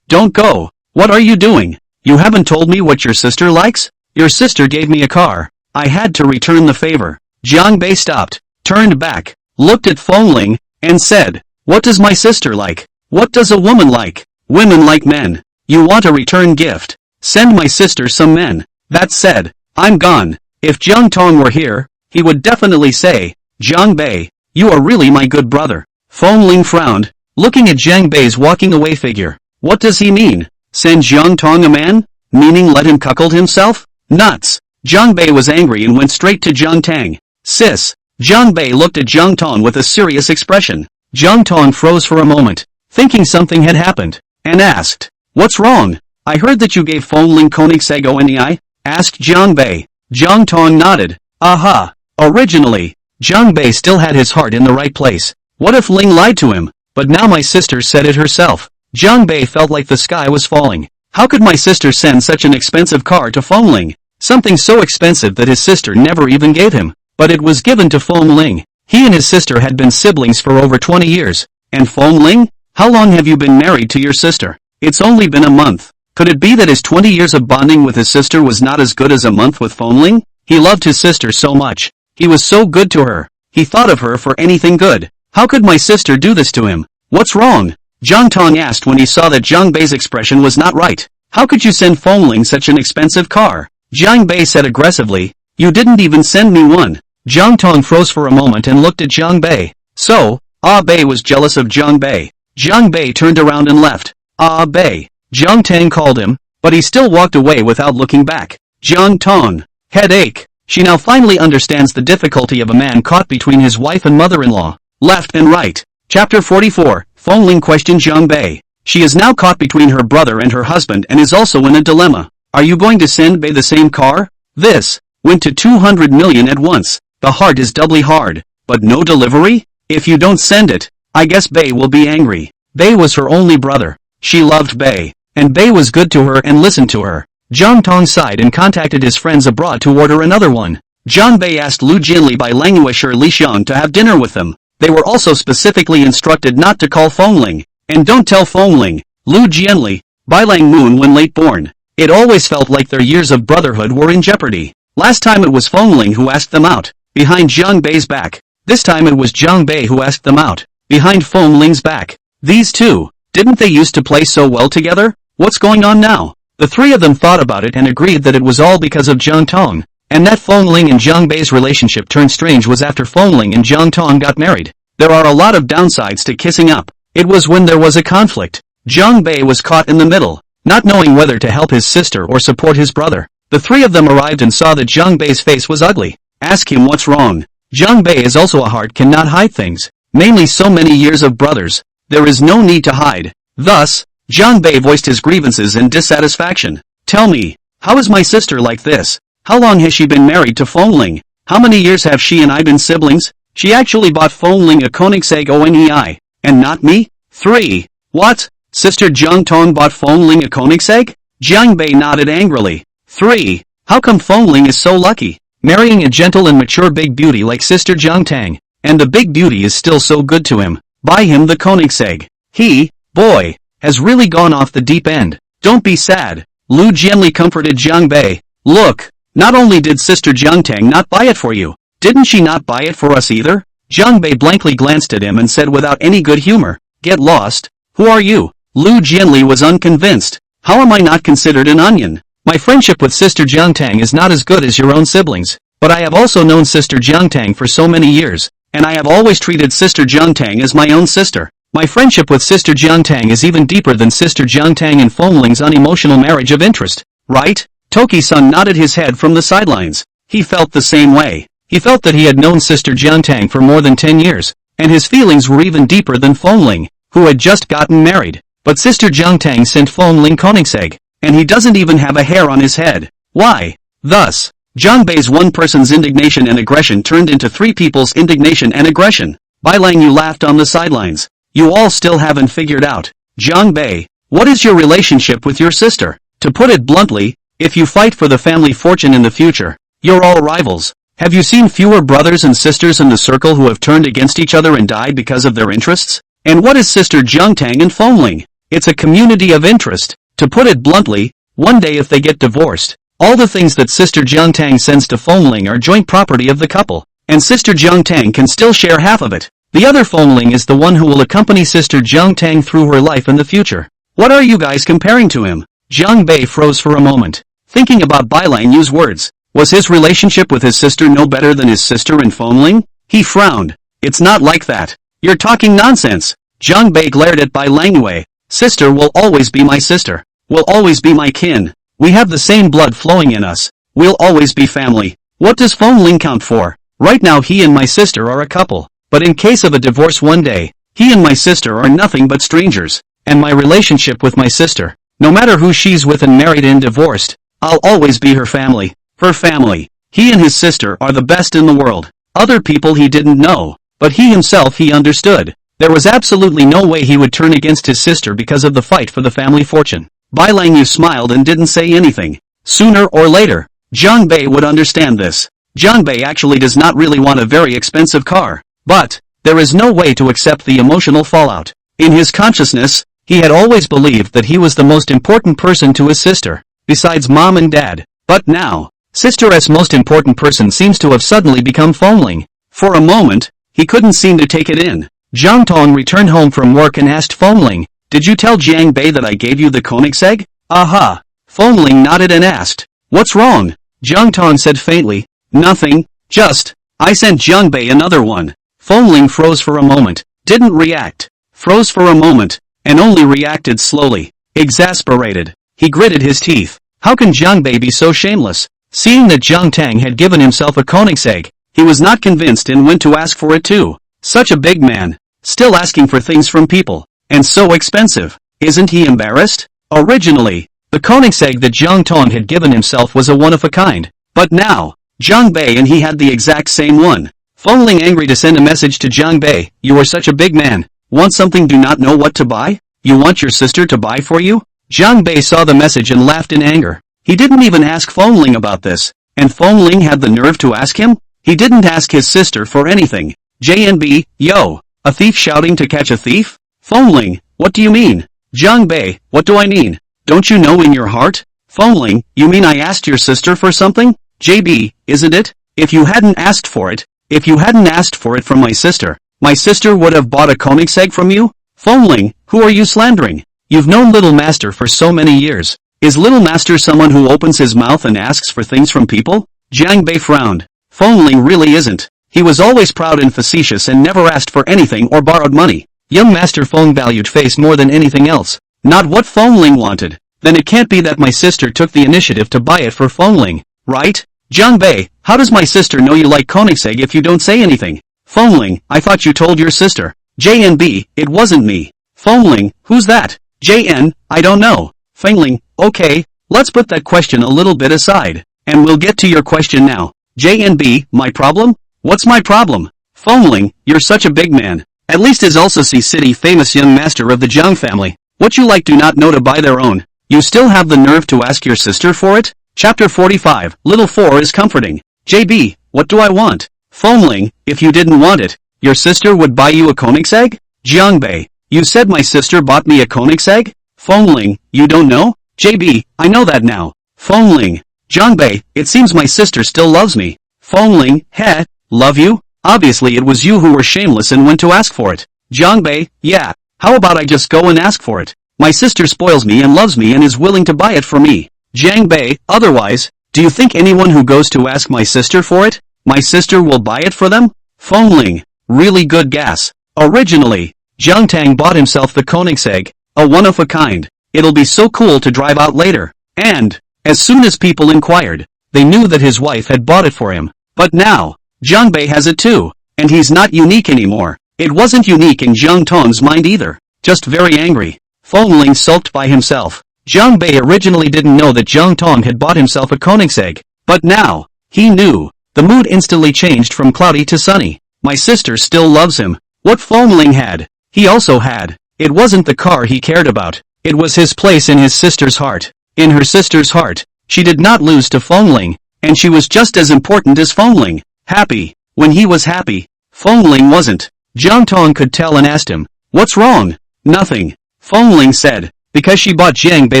don't go. What are you doing? You haven't told me what your sister likes? Your sister gave me a car. I had to return the favor. Jiang Bei stopped, turned back, looked at Feng Ling, and said, what does my sister like? What does a woman like? Women like men. You want a return gift? Send my sister some men. That said, I'm gone. If Jiang Tang were here, he would definitely say, Jiang Bei, you are really my good brother. Feng Ling frowned, looking at Jiang Bei's walking away figure. What does he mean? Send Jiang Tang a man? Meaning let him cuckold himself? Nuts. Jiang Bei was angry and went straight to Jiang Tang. Sis. Jiang Bei looked at Jiang Tang with a serious expression. Jiang Tang froze for a moment, thinking something had happened, and asked, "What's wrong? I heard that you gave Feng Ling Koenigsegg Onei?" asked Jiang Bei. Jiang Tang nodded. Aha. Originally, Jiang Bei still had his heart in the right place. What if Ling lied to him? But now my sister said it herself. Jiang Bei felt like the sky was falling. How could my sister send such an expensive car to Feng Ling? Something so expensive that his sister never even gave him. But it was given to Feng Ling. He and his sister had been siblings for over 20 years. And Feng Ling? How long have you been married to your sister? It's only been a month. Could it be that his 20 years of bonding with his sister was not as good as a month with Feng Ling? He loved his sister so much. He was so good to her. He thought of her for anything good. How could my sister do this to him? What's wrong? Jiang Tang asked when he saw that Jiang Bei's expression was not right. How could you send Feng Ling such an expensive car? Jiang Bei said aggressively. You didn't even send me one. Jiang Tang froze for a moment and looked at Jiang Bei. So, Bei was jealous of Jiang Bei. Jiang Bei turned around and left. Bei. Jiang Tang called him, but he still walked away without looking back. Jiang Tang. Headache. She now finally understands the difficulty of a man caught between his wife and mother-in-law. Left and right. Chapter 44. Feng Ling questioned Jiang Bei. She is now caught between her brother and her husband and is also in a dilemma. Are you going to send Bei the same car? This went to 200 million at once. The heart is doubly hard. But no delivery? If you don't send it, I guess Bei will be angry. Bei was her only brother. She loved Bei, and Bei was good to her and listened to her. Jiang Tang sighed and contacted his friends abroad to order another one. Jiang Bei asked Lu Jinli by languisher Li Xiang to have dinner with them. They were also specifically instructed not to call Feng Ling. And don't tell Feng Ling, Lu Jianli, Bai Lang Moon when late born. It always felt like their years of brotherhood were in jeopardy. Last time it was Feng Ling who asked them out, behind Jiang Bei's back. This time it was Jiang Bei who asked them out, behind Feng Ling's back. These two, didn't they used to play so well together? What's going on now? The three of them thought about it and agreed that it was all because of Jiang Tang, and that Feng Ling and Jiang Bei's relationship turned strange was after Feng Ling and Jiang Tang got married. There are a lot of downsides to kissing up. It was when there was a conflict. Jiang Bei was caught in the middle, not knowing whether to help his sister or support his brother. The three of them arrived and saw that Jiang Bei's face was ugly. Ask him what's wrong. Jiang Bei is also a heart cannot hide things, mainly so many years of brothers. There is no need to hide. Thus, Jiang Bei voiced his grievances and dissatisfaction. Tell me, how is my sister like this? How long has she been married to Feng Ling? How many years have she and I been siblings? She actually bought Feng Ling a Koenigsegg Onei, and not me? 3. What? Sister Jiang Tang bought Feng Ling a Koenigsegg? Jiang Bei nodded angrily. 3. How come Feng Ling is so lucky, marrying a gentle and mature big beauty like Sister Jiang Tang, and the big beauty is still so good to him? Buy him the Koenigsegg. He, boy, has really gone off the deep end. Don't be sad. Lu Jianli comforted Jiang Bei. Look, not only did Sister Jiang Tang not buy it for you, didn't she not buy it for us either? Jiang Bei blankly glanced at him and said without any good humor, Get lost. Who are you? Lu Jianli was unconvinced. How am I not considered an onion? My friendship with Sister Jiang Tang is not as good as your own siblings, but I have also known Sister Jiang Tang for so many years, and I have always treated Sister Jiang Tang as my own sister. My friendship with Sister Jiang Tang is even deeper than Sister Jiang Tang and Feng Ling's unemotional marriage of interest, right? Toki-san nodded his head from the sidelines. He felt the same way. He felt that he had known Sister Jiang Tang for more than 10 years, and his feelings were even deeper than Feng Ling, who had just gotten married. But Sister Jiang Tang sent Feng Ling Koenigsegg, and he doesn't even have a hair on his head. Why? Thus, Jiang Bei's one person's indignation and aggression turned into three people's indignation and aggression. Bai Lang Yu laughed on the sidelines. You all still haven't figured out. Jiang Bei, what is your relationship with your sister? To put it bluntly, if you fight for the family fortune in the future, you're all rivals. Have you seen fewer brothers and sisters in the circle who have turned against each other and died because of their interests? And what is Sister Jiang Tang and Feng Ling? It's a community of interest. To put it bluntly, one day if they get divorced, all the things that Sister Jiang Tang sends to Feng Ling are joint property of the couple, and Sister Jiang Tang can still share half of it. The other Feng Ling is the one who will accompany Sister Jiang Tang through her life in the future. What are you guys comparing to him? Jiang Bei froze for a moment, thinking about Bai Lang Yu's words. Was his relationship with his sister no better than his sister and Feng Ling? He frowned. It's not like that. You're talking nonsense. Jiang Bei glared at Bai Lang Yu. Sister will always be my sister. will always be my kin. We have the same blood flowing in us. We'll always be family. What does Fengling count for? Right now he and my sister are a couple. But in case of a divorce one day, he and my sister are nothing but strangers. And my relationship with my sister, no matter who she's with and married and divorced, I'll always be her family. Her family. He and his sister are the best in the world. Other people he didn't know, but he himself he understood. There was absolutely no way he would turn against his sister because of the fight for the family fortune. Bai Langyu smiled and didn't say anything. Sooner or later, Jiang Bei would understand this. Jiang Bei actually does not really want a very expensive car. But, there is no way to accept the emotional fallout. In his consciousness, he had always believed that he was the most important person to his sister, besides mom and dad. But now, sister's most important person seems to have suddenly become Fengling. For a moment, he couldn't seem to take it in. Jiang Tang returned home from work and asked Fengling, "Did you tell Jiang Bei that I gave you the Koenigsegg?" "Aha." Fengling nodded and asked, "What's wrong?" Jiang Tang said faintly, "Nothing, just, I sent Jiang Bei another one." Fengling froze for a moment, didn't react, froze for a moment, and only reacted slowly. Exasperated, he gritted his teeth. How can Jiang Bei be so shameless? Seeing that Jiang Tang had given himself a Koenigsegg, he was not convinced and went to ask for it too. Such a big man, still asking for things from people, and so expensive. Isn't he embarrassed? Originally, the Koenigsegg that Jiang Tang had given himself was a one-of-a-kind. But now, Jiang Bei and he had the exact same one. Fengling angry to send a message to Jiang Bei, "You are such a big man. Want something, do not know what to buy? You want your sister to buy for you?" Jiang Bei saw the message and laughed in anger. He didn't even ask Fengling about this. And Fengling had the nerve to ask him? He didn't ask his sister for anything. JNB, yo, a thief shouting to catch a thief? Fengling, what do you mean? Jiang Bei, what do I mean? Don't you know in your heart? Fengling, you mean I asked your sister for something? JB, isn't it? If you hadn't asked for it from my sister would have bought a Koenigsegg from you? Fengling, who are you slandering? You've known Little Master for so many years. Is Little Master someone who opens his mouth and asks for things from people? Jiang Bei frowned. Fengling really isn't. He was always proud and facetious and never asked for anything or borrowed money. Young Master Feng valued face more than anything else. Not what Fengling wanted. Then it can't be that my sister took the initiative to buy it for Fengling, right? Jiang Bei, how does my sister know you like Koenigsegg if you don't say anything? Fengling, I thought you told your sister. JNB, it wasn't me. Fengling, who's that? JN, I don't know. Fengling, okay, let's put that question a little bit aside, and we'll get to your question now. JNB, my problem? What's my problem? Fengling, you're such a big man. At least is also city famous young master of the Jiang family. What you like do not know to buy their own. You still have the nerve to ask your sister for it? Chapter 45, Little 4 is comforting. JB, what do I want? Fengling, if you didn't want it, your sister would buy you a Koenigsegg? Jiang Bei, you said my sister bought me a Koenigsegg? Fengling, you don't know? JB, I know that now. Fengling, Jiang Bei, it seems my sister still loves me. Fengling, heh, love you? Obviously it was you who were shameless and went to ask for it. Jiang Bei, yeah, how about I just go and ask for it? My sister spoils me and loves me and is willing to buy it for me. Jiang Bei, otherwise, do you think anyone who goes to ask my sister for it, my sister will buy it for them? Fengling, really good gas. Originally, Jiang Tang bought himself the Koenigsegg, a one-of-a-kind. It'll be so cool to drive out later. And, as soon as people inquired, they knew that his wife had bought it for him. But now, Jiang Bei has it too, and he's not unique anymore. It wasn't unique in Jiang Tong's mind either, just very angry. Fengling sulked by himself. Jiang Bei originally didn't know that Jiang Tong had bought himself a Koenigsegg, but now, he knew. The mood instantly changed from cloudy to sunny. My sister still loves him. What Fengling had, he also had. It wasn't the car he cared about. It was his place in his sister's heart. In her sister's heart, she did not lose to Fengling, and she was just as important as Fengling. Happy. When he was happy, Fengling wasn't. Jiang Tong could tell and asked him, "What's wrong?" "Nothing." Fengling said, because she bought Jiang Bei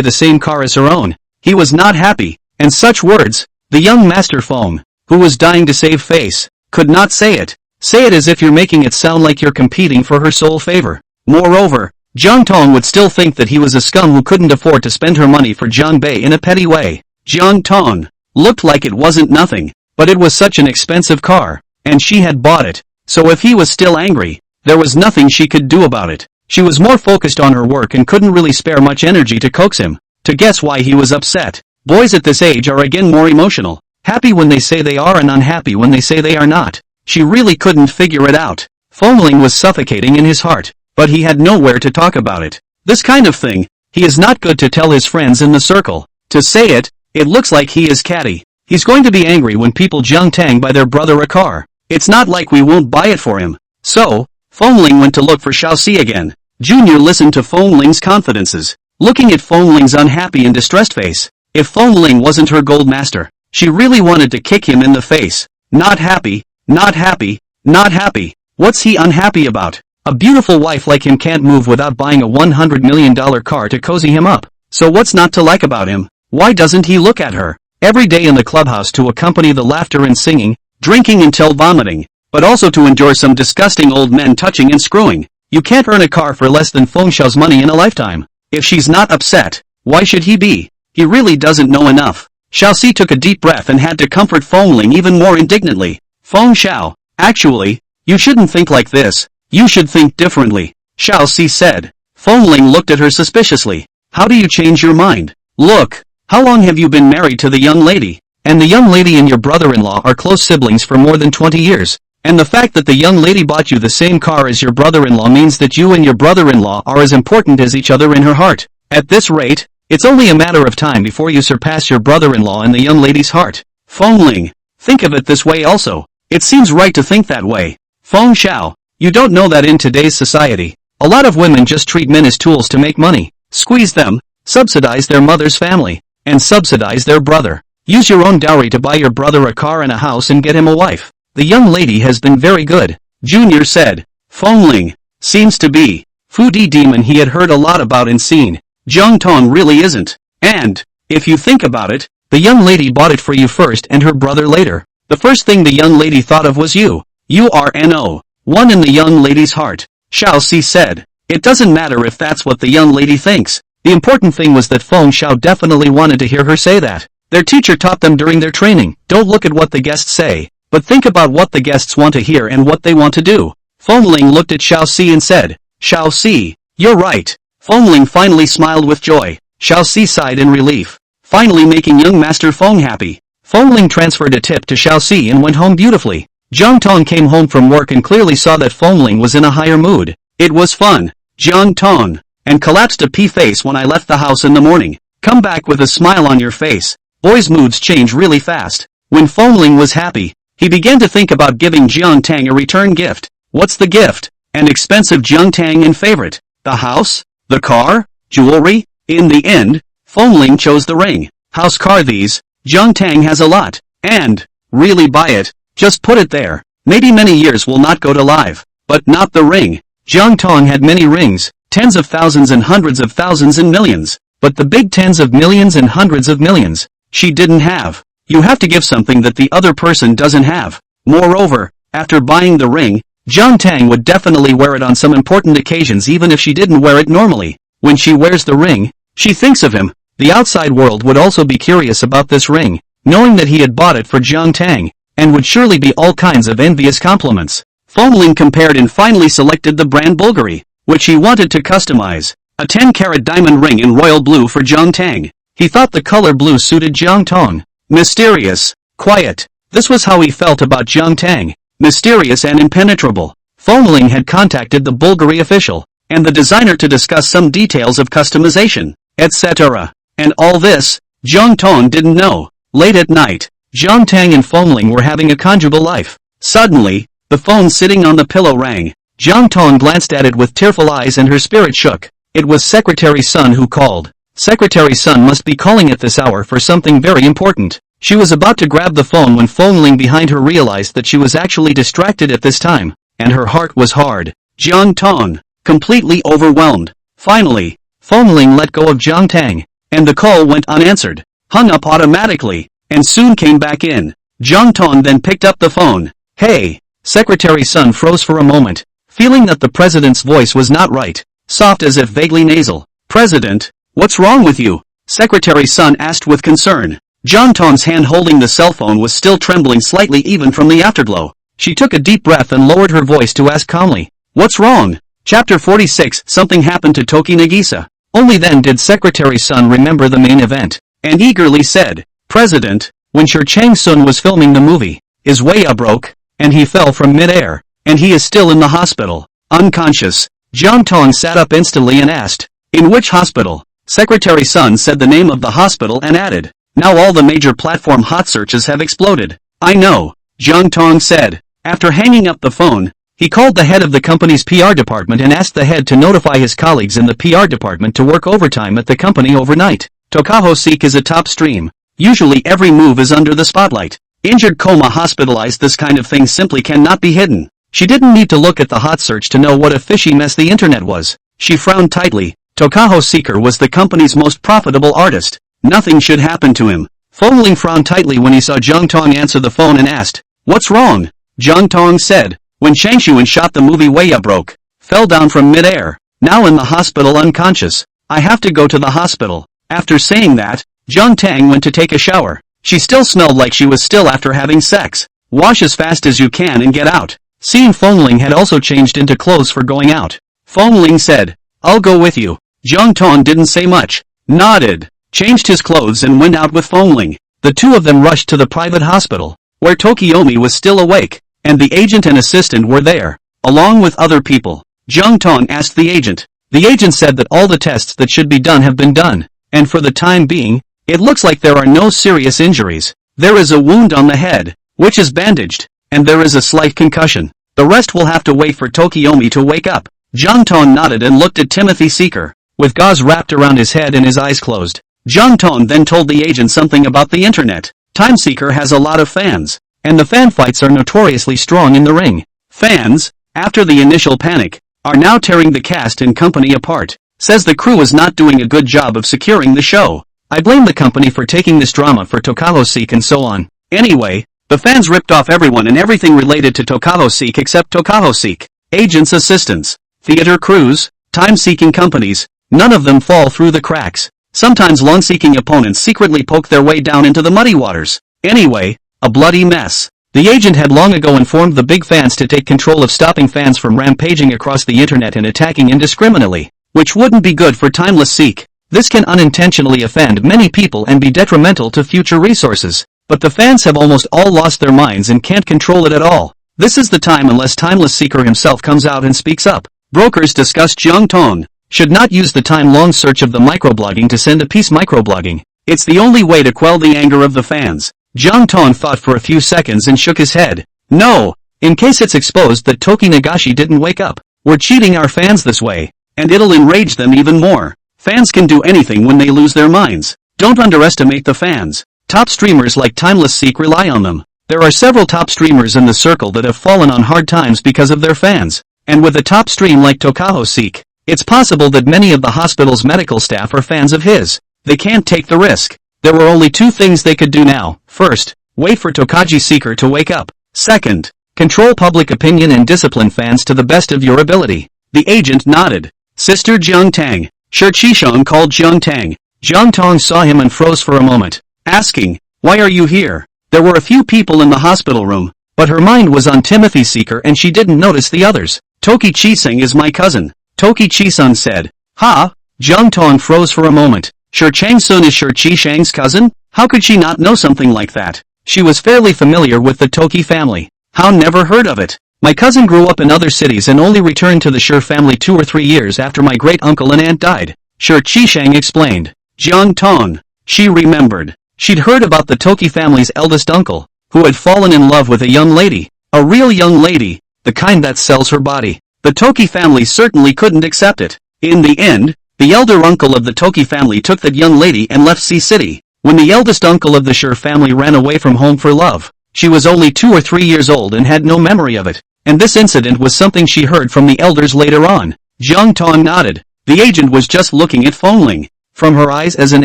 the same car as her own. He was not happy, and such words, the young master Feng, who was dying to save face, could not say it. Say it as if you're making it sound like you're competing for her sole favor. Moreover, Jiang Tong would still think that he was a scum who couldn't afford to spend her money for Jiang Bei in a petty way. Jiang Tong looked like it wasn't nothing, but it was such an expensive car, and she had bought it, so if he was still angry, there was nothing she could do about it. She was more focused on her work and couldn't really spare much energy to coax him. to guess why he was upset. Boys at this age are again more emotional, happy when they say they are and unhappy when they say they are not. She really couldn't figure it out. Foamling was suffocating in his heart, but he had nowhere to talk about it. This kind of thing, he is not good to tell his friends in the circle. To say it, it looks like he is catty. He's going to be angry when people Jiang Tang buy their brother a car. It's not like we won't buy it for him. So, Foamling went to look for Xiaoxi again. Junior listened to Foamling's confidences, looking at Foamling's unhappy and distressed face. If Foamling wasn't her gold master, she really wanted to kick him in the face. Not happy, not happy, not happy. What's he unhappy about? A beautiful wife like him can't move without buying a $100 million car to cozy him up. So what's not to like about him? Why doesn't he look at her every day in the clubhouse to accompany the laughter and singing, drinking until vomiting, but also to enjoy some disgusting old men touching and screwing? You can't earn a car for less than Feng Xiao's money in a lifetime. If she's not upset, why should he be? He really doesn't know enough. Xiaoxi took a deep breath and had to comfort Foamling even more indignantly. Feng Xiao, actually, you shouldn't think like this. You should think differently, Xiaoxi said. Foamling looked at her suspiciously. How do you change your mind? Look, how long have you been married to the young lady? And the young lady and your brother-in-law are close siblings for more than 20 years. And the fact that the young lady bought you the same car as your brother-in-law means that you and your brother-in-law are as important as each other in her heart. At this rate, it's only a matter of time before you surpass your brother-in-law in the young lady's heart. Foamling, think of it this way also. It seems right to think that way. Feng Xiao, you don't know that in today's society, a lot of women just treat men as tools to make money. Squeeze them, subsidize their mother's family, and subsidize their brother. Use your own dowry to buy your brother a car and a house and get him a wife. The young lady has been very good, Junior said. Foamling, seems to be. Foodie demon he had heard a lot about and seen. Jiang Tang really isn't. And, if you think about it, the young lady bought it for you first and her brother later. The first thing the young lady thought of was you. You are no one in the young lady's heart, Xiaoxi said. It doesn't matter if that's what the young lady thinks. The important thing was that Feng Xiao definitely wanted to hear her say that. Their teacher taught them during their training, don't look at what the guests say, but think about what the guests want to hear and what they want to do. Foamling looked at Xiaoxi and said, Xiaoxi, you're right. Foamling finally smiled with joy. Xiaoxi sighed in relief, finally making young Master Feng happy. Foamling transferred a tip to Xiaoxi and went home beautifully. Jiang Tang came home from work and clearly saw that Foamling was in a higher mood. It was fun, Jiang Tang, and collapsed a pea face when I left the house in the morning. Come back with a smile on your face. Boys' moods change really fast. When Foamling was happy, he began to think about giving Jiang Tang a return gift. What's the gift? An expensive Jiang Tang and favorite. The house? The car? Jewelry? In the end, Foamling chose the ring. House, car, these. Jiang Tang has a lot. And, really buy it. Just put it there. Maybe many years will not go to live. But not the ring. Jiang Tang had many rings. Tens of thousands and hundreds of thousands and millions. But the big tens of millions and hundreds of millions, she didn't have. You have to give something that the other person doesn't have. Moreover, after buying the ring, Jiang Tang would definitely wear it on some important occasions even if she didn't wear it normally. When she wears the ring, she thinks of him. The outside world would also be curious about this ring, knowing that he had bought it for Jiang Tang, and would surely be all kinds of envious compliments. Foamling compared and finally selected the brand Bulgari, which he wanted to customize. A 10-carat diamond ring in royal blue for Jiang Tang. He thought the color blue suited Jiang Tang. Mysterious, quiet. This was how he felt about Jiang Tang. Mysterious and impenetrable. Foamling had contacted the Bulgari official, and the designer to discuss some details of customization, etc. And all this, Jiang Tang didn't know. Late at night, Jiang Tang and Foamling were having a conjugal life. Suddenly, the phone sitting on the pillow rang. Jiang Tang glanced at it with tearful eyes and her spirit shook. It was Secretary Sun who called. Secretary Sun must be calling at this hour for something very important. She was about to grab the phone when Foamling behind her realized that she was actually distracted at this time, and her heart was hard. Jiang Tang, completely overwhelmed. Finally, Foamling let go of Jiang Tang, and the call went unanswered, hung up automatically, and soon came back in. Jiang Tang then picked up the phone. Hey, Secretary Sun froze for a moment, feeling that the president's voice was not right, soft as if vaguely nasal. President, what's wrong with you? Secretary Sun asked with concern. Jiang Tang's hand holding the cell phone was still trembling slightly even from the afterglow. She took a deep breath and lowered her voice to ask calmly. What's wrong? Chapter 46. Something happened to Toki Nagisa. Only then did Secretary Sun remember the main event, and eagerly said, "President, when Sir Chang-sun was filming the movie, his way broke, and he fell from mid-air, and he is still in the hospital, unconscious." Jiang Tang sat up instantly and asked, "In which hospital?" Secretary Sun said the name of the hospital and added, "Now all the major platform hot searches have exploded." "I know," Jiang Tang said. After hanging up the phone, he called the head of the company's PR department and asked the head to notify his colleagues in the PR department to work overtime at the company overnight. Tokaho Seek is a top stream. Usually every move is under the spotlight. Injured coma hospitalized, this kind of thing simply cannot be hidden. She didn't need to look at the hot search to know what a fishy mess the internet was. She frowned tightly. Tokaho Seeker was the company's most profitable artist. Nothing should happen to him. Fongling frowned tightly when he saw Jiang Tang answer the phone and asked, "What's wrong?" Jiang Tang said, "When Changshuan shot the movie Weiya broke, fell down from mid-air, now in the hospital unconscious. I have to go to the hospital." After saying that, Jiang Tang went to take a shower. She still smelled like she was still after having sex. "Wash as fast as you can and get out." Seeing Fongling had also changed into clothes for going out, Fongling said, "I'll go with you." Jiang Tang didn't say much, nodded, changed his clothes and went out with Fongling. The two of them rushed to the private hospital, where Tokiomi was still awake, and the agent and assistant were there, along with other people. Jiang Tang asked the agent. The agent said that all the tests that should be done have been done, and for the time being, it looks like there are no serious injuries. There is a wound on the head, which is bandaged, and there is a slight concussion. The rest will have to wait for Tokiomi to wake up. Jiang Tang nodded and looked at Timothy Seeker, with gauze wrapped around his head and his eyes closed. Jiang Tang then told the agent something about the internet. Time Seeker has a lot of fans, and the fan fights are notoriously strong in the ring. Fans, after the initial panic, are now tearing the cast and company apart. Says the crew is not doing a good job of securing the show. "I blame the company for taking this drama for Tokaho Seek and so on." Anyway, the fans ripped off everyone and everything related to Tokaho Seek except Tokaho Seek. Agents, assistants, theater crews, time-seeking companies, none of them fall through the cracks. Sometimes long-seeking opponents secretly poke their way down into the muddy waters. Anyway, a bloody mess. The agent had long ago informed the big fans to take control of stopping fans from rampaging across the internet and attacking indiscriminately, which wouldn't be good for Timeless Seek. This can unintentionally offend many people and be detrimental to future resources. But the fans have almost all lost their minds and can't control it at all. This is the time unless Timeless Seeker himself comes out and speaks up. Brokers discussed Jiang Tang should not use the time-long search of the microblogging to send a piece microblogging. It's the only way to quell the anger of the fans. Jiang Tang thought for a few seconds and shook his head. "No, in case it's exposed that Toki Nagashi didn't wake up. We're cheating our fans this way, and it'll enrage them even more. Fans can do anything when they lose their minds. Don't underestimate the fans. Top streamers like Timeless Seek rely on them. There are several top streamers in the circle that have fallen on hard times because of their fans. And with a top stream like Tokaho Seek, it's possible that many of the hospital's medical staff are fans of his. They can't take the risk. There were only two things they could do now. First, wait for Tokaji Seeker to wake up. Second, control public opinion and discipline fans to the best of your ability." The agent nodded. "Sister Jiang Tang." Shi Qisheng called Jiang Tang. Jiang Tang saw him and froze for a moment, asking, "Why are you here?" There were a few people in the hospital room, but her mind was on Timothy Seeker and she didn't notice the others. "Toki Chiseng is my cousin," Toki Chiseng said. "Ha?" Jiang Tang froze for a moment. Shi Changsun is Shi Qisheng's cousin? How could she not know something like that? She was fairly familiar with the Toki family. How never heard of it? "My cousin grew up in other cities and only returned to the Shi family 2 or 3 years after my great-uncle and aunt died," Shi Qisheng explained. Jiang Tang. She remembered. She'd heard about the Toki family's eldest uncle, who had fallen in love with a young lady. A real young lady, the kind that sells her body. The Toki family certainly couldn't accept it. In the end, the elder uncle of the Toki family took that young lady and left Sea City. When the eldest uncle of the Shi family ran away from home for love, she was only 2 or 3 years old and had no memory of it. And this incident was something she heard from the elders later on. Jiang Tang nodded. The agent was just looking at Fongling. From her eyes as an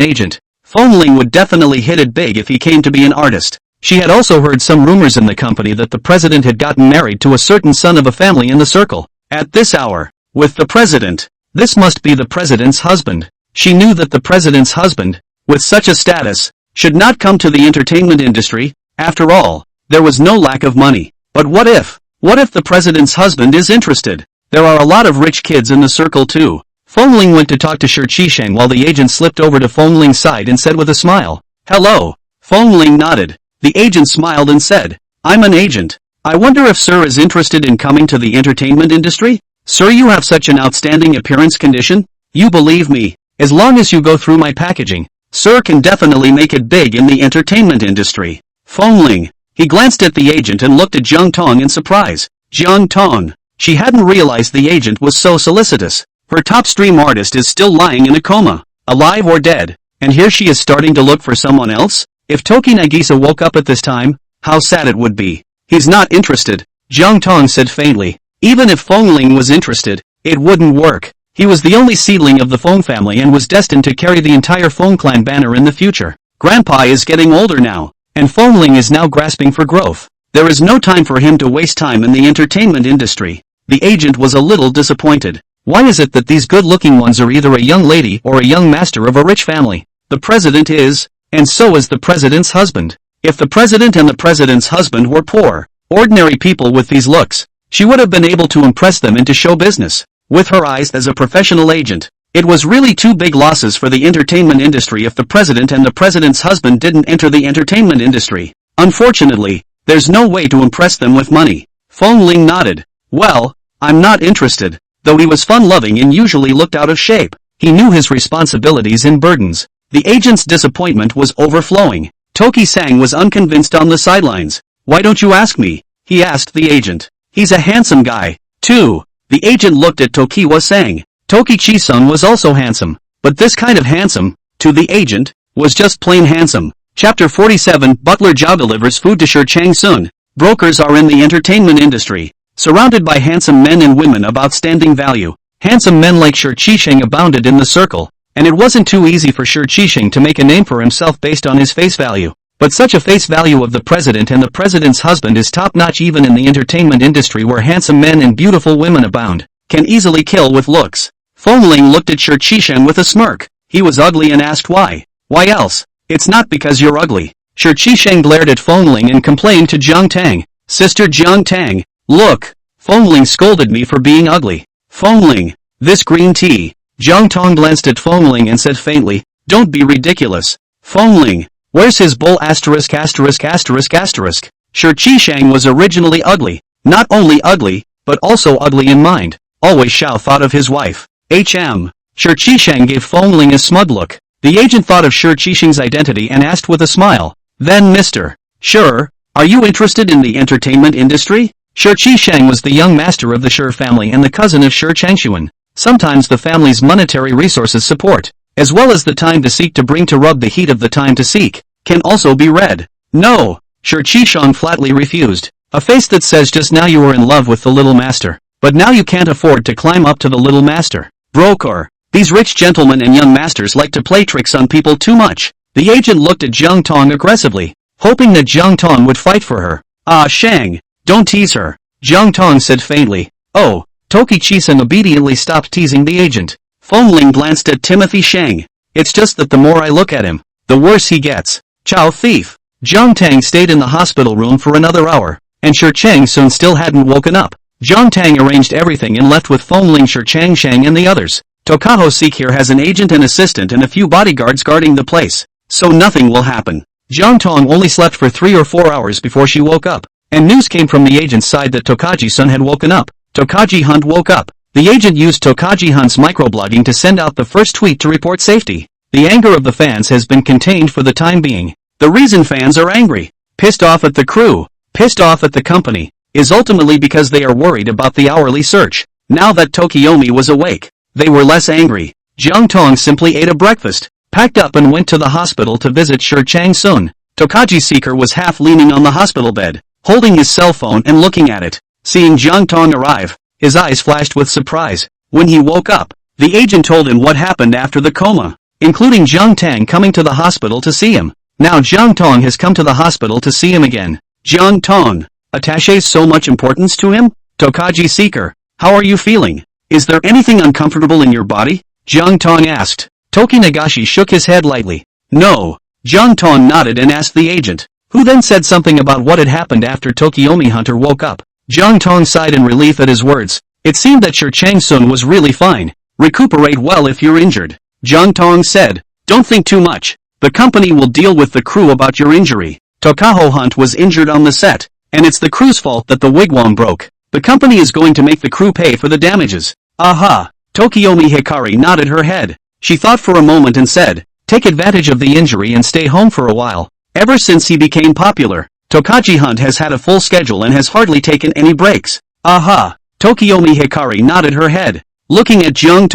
agent, Fongling would definitely hit it big if he came to be an artist. She had also heard some rumors in the company that the president had gotten married to a certain son of a family in the circle. At this hour, with the president, this must be the president's husband. She knew that the president's husband, with such a status, should not come to the entertainment industry. After all, there was no lack of money. But what if? What if the president's husband is interested? There are a lot of rich kids in the circle too. Fengling went to talk to Shi Qisheng while the agent slipped over to Fengling's side and said with a smile, "Hello." Fengling nodded. The agent smiled and said, "I'm an agent. I wonder if Sir is interested in coming to the entertainment industry? Sir, you have such an outstanding appearance condition. You believe me, as long as you go through my packaging, Sir can definitely make it big in the entertainment industry." Fengling. He glanced at the agent and looked at Jiang Tang in surprise. Jiang Tang. She hadn't realized the agent was so solicitous. Her top stream artist is still lying in a coma, alive or dead, and here she is starting to look for someone else? If Toki Nagisa woke up at this time, how sad it would be. He's not interested, Jiang Tang said faintly. Even if Fengling was interested, it wouldn't work. He was the only seedling of the Feng family and was destined to carry the entire Feng clan banner in the future. Grandpa is getting older now, and Fengling is now grasping for growth. There is no time for him to waste time in the entertainment industry. The agent was a little disappointed. Why is it that these good-looking ones are either a young lady or a young master of a rich family? The president is, and so is the president's husband. If the president and the president's husband were poor, ordinary people with these looks, she would have been able to impress them into show business. With her eyes as a professional agent, it was really two big losses for the entertainment industry if the president and the president's husband didn't enter the entertainment industry. Unfortunately, there's no way to impress them with money. Fengling nodded. Well, I'm not interested. Though he was fun-loving and usually looked out of shape, he knew his responsibilities and burdens. The agent's disappointment was overflowing. Toki Sang was unconvinced on the sidelines. "Why don't you ask me?" he asked the agent. "He's a handsome guy, too." The agent looked at Tokiwa Sang. Toki Chi-sun was also handsome, but this kind of handsome, to the agent, was just plain handsome. Chapter 47 Butler Zhao delivers food to Shi Chang-sun. Brokers are in the entertainment industry, surrounded by handsome men and women of outstanding value. Handsome men like Shi Qisheng abounded in the circle, and it wasn't too easy for Shi Qisheng to make a name for himself based on his face value. But such a face value of the president and the president's husband is top-notch even in the entertainment industry where handsome men and beautiful women abound, can easily kill with looks. Fengling looked at Shi Qisheng with a smirk. He was ugly and asked why. "Why else? It's not because you're ugly." Shi Qisheng glared at Fengling and complained to Jiang Tang. "Sister Jiang Tang, look, Fengling scolded me for being ugly." Fengling, this green tea. Jiang Tang glanced at Fengling and said faintly, "Don't be ridiculous." Fengling, where's his bowl asterisk asterisk asterisk asterisk? Shi Qisheng was originally ugly. Not only ugly, but also ugly in mind. Always Xiao thought of his wife. Shi Qisheng gave Fengling a smug look. The agent thought of Shi Qisheng's identity and asked with a smile, "Then Mr. Shi, are you interested in the entertainment industry?" Shi Qisheng was the young master of the Shi family and the cousin of Shi Changshuan. Sometimes the family's monetary resources support, as well as the time to seek to bring to rub the heat of the time to seek, can also be read. "No," Shi Qisheng flatly refused. "A face that says just now you were in love with the little master, but now you can't afford to climb up to the little master. Broker. These rich gentlemen and young masters like to play tricks on people too much." The agent looked at Jiang Tang aggressively, hoping that Jiang Tang would fight for her. "Ah Shang, don't tease her," Jiang Tang said faintly. "Oh." Toki Chi-sun obediently stopped teasing the agent. Fengling glanced at Timothy Shang. "It's just that the more I look at him, the worse he gets." Chow thief. Jiang Tang stayed in the hospital room for another hour, and Shi Chang-sun still hadn't woken up. Jiang Tang arranged everything and left with Fengling, Shi Chang-shang and the others. Tokaho Seek here has an agent and assistant and a few bodyguards guarding the place, so nothing will happen. Jiang Tang only slept for 3 or 4 hours before she woke up, and news came from the agent's side that Tokaji-sun had woken up. Tokaji Hunt woke up. The agent used Tokaji Hunt's microblogging to send out the first tweet to report safety. The anger of the fans has been contained for the time being. The reason fans are angry, pissed off at the crew, pissed off at the company, is ultimately because they are worried about the hourly search. Now that Tokiomi was awake, they were less angry. Jiang Tang simply ate a breakfast, packed up and went to the hospital to visit Shi Chang-sun. Tokaji Seeker was half leaning on the hospital bed, holding his cell phone and looking at it. Seeing Jiang Tang arrive, his eyes flashed with surprise. When he woke up, the agent told him what happened after the coma, including Jiang Tang coming to the hospital to see him. Now Jiang Tang has come to the hospital to see him again. Jiang Tang, attaches so much importance to him? Tokaji Seeker, how are you feeling? Is there anything uncomfortable in your body? Jiang Tang asked. Toki Nagashi shook his head lightly. No. Jiang Tang nodded and asked the agent, who then said something about what had happened after Tokiomi Hunter woke up. Jiang Tang sighed in relief at his words. It seemed that Shi Chang-sun was really fine. Recuperate well if you're injured. Jiang Tang said. Don't think too much. The company will deal with the crew about your injury. Tokaho Hunt was injured on the set, and it's the crew's fault that the wigwam broke. The company is going to make the crew pay for the damages. Aha! Tokiomi Hikari nodded her head. She thought for a moment and said, take advantage of the injury and stay home for a while. Ever since he became popular, Tokaji Hunt has had a full schedule and has hardly taken any breaks. Aha! Tokiomi Hikari nodded her head. Looking at Jiang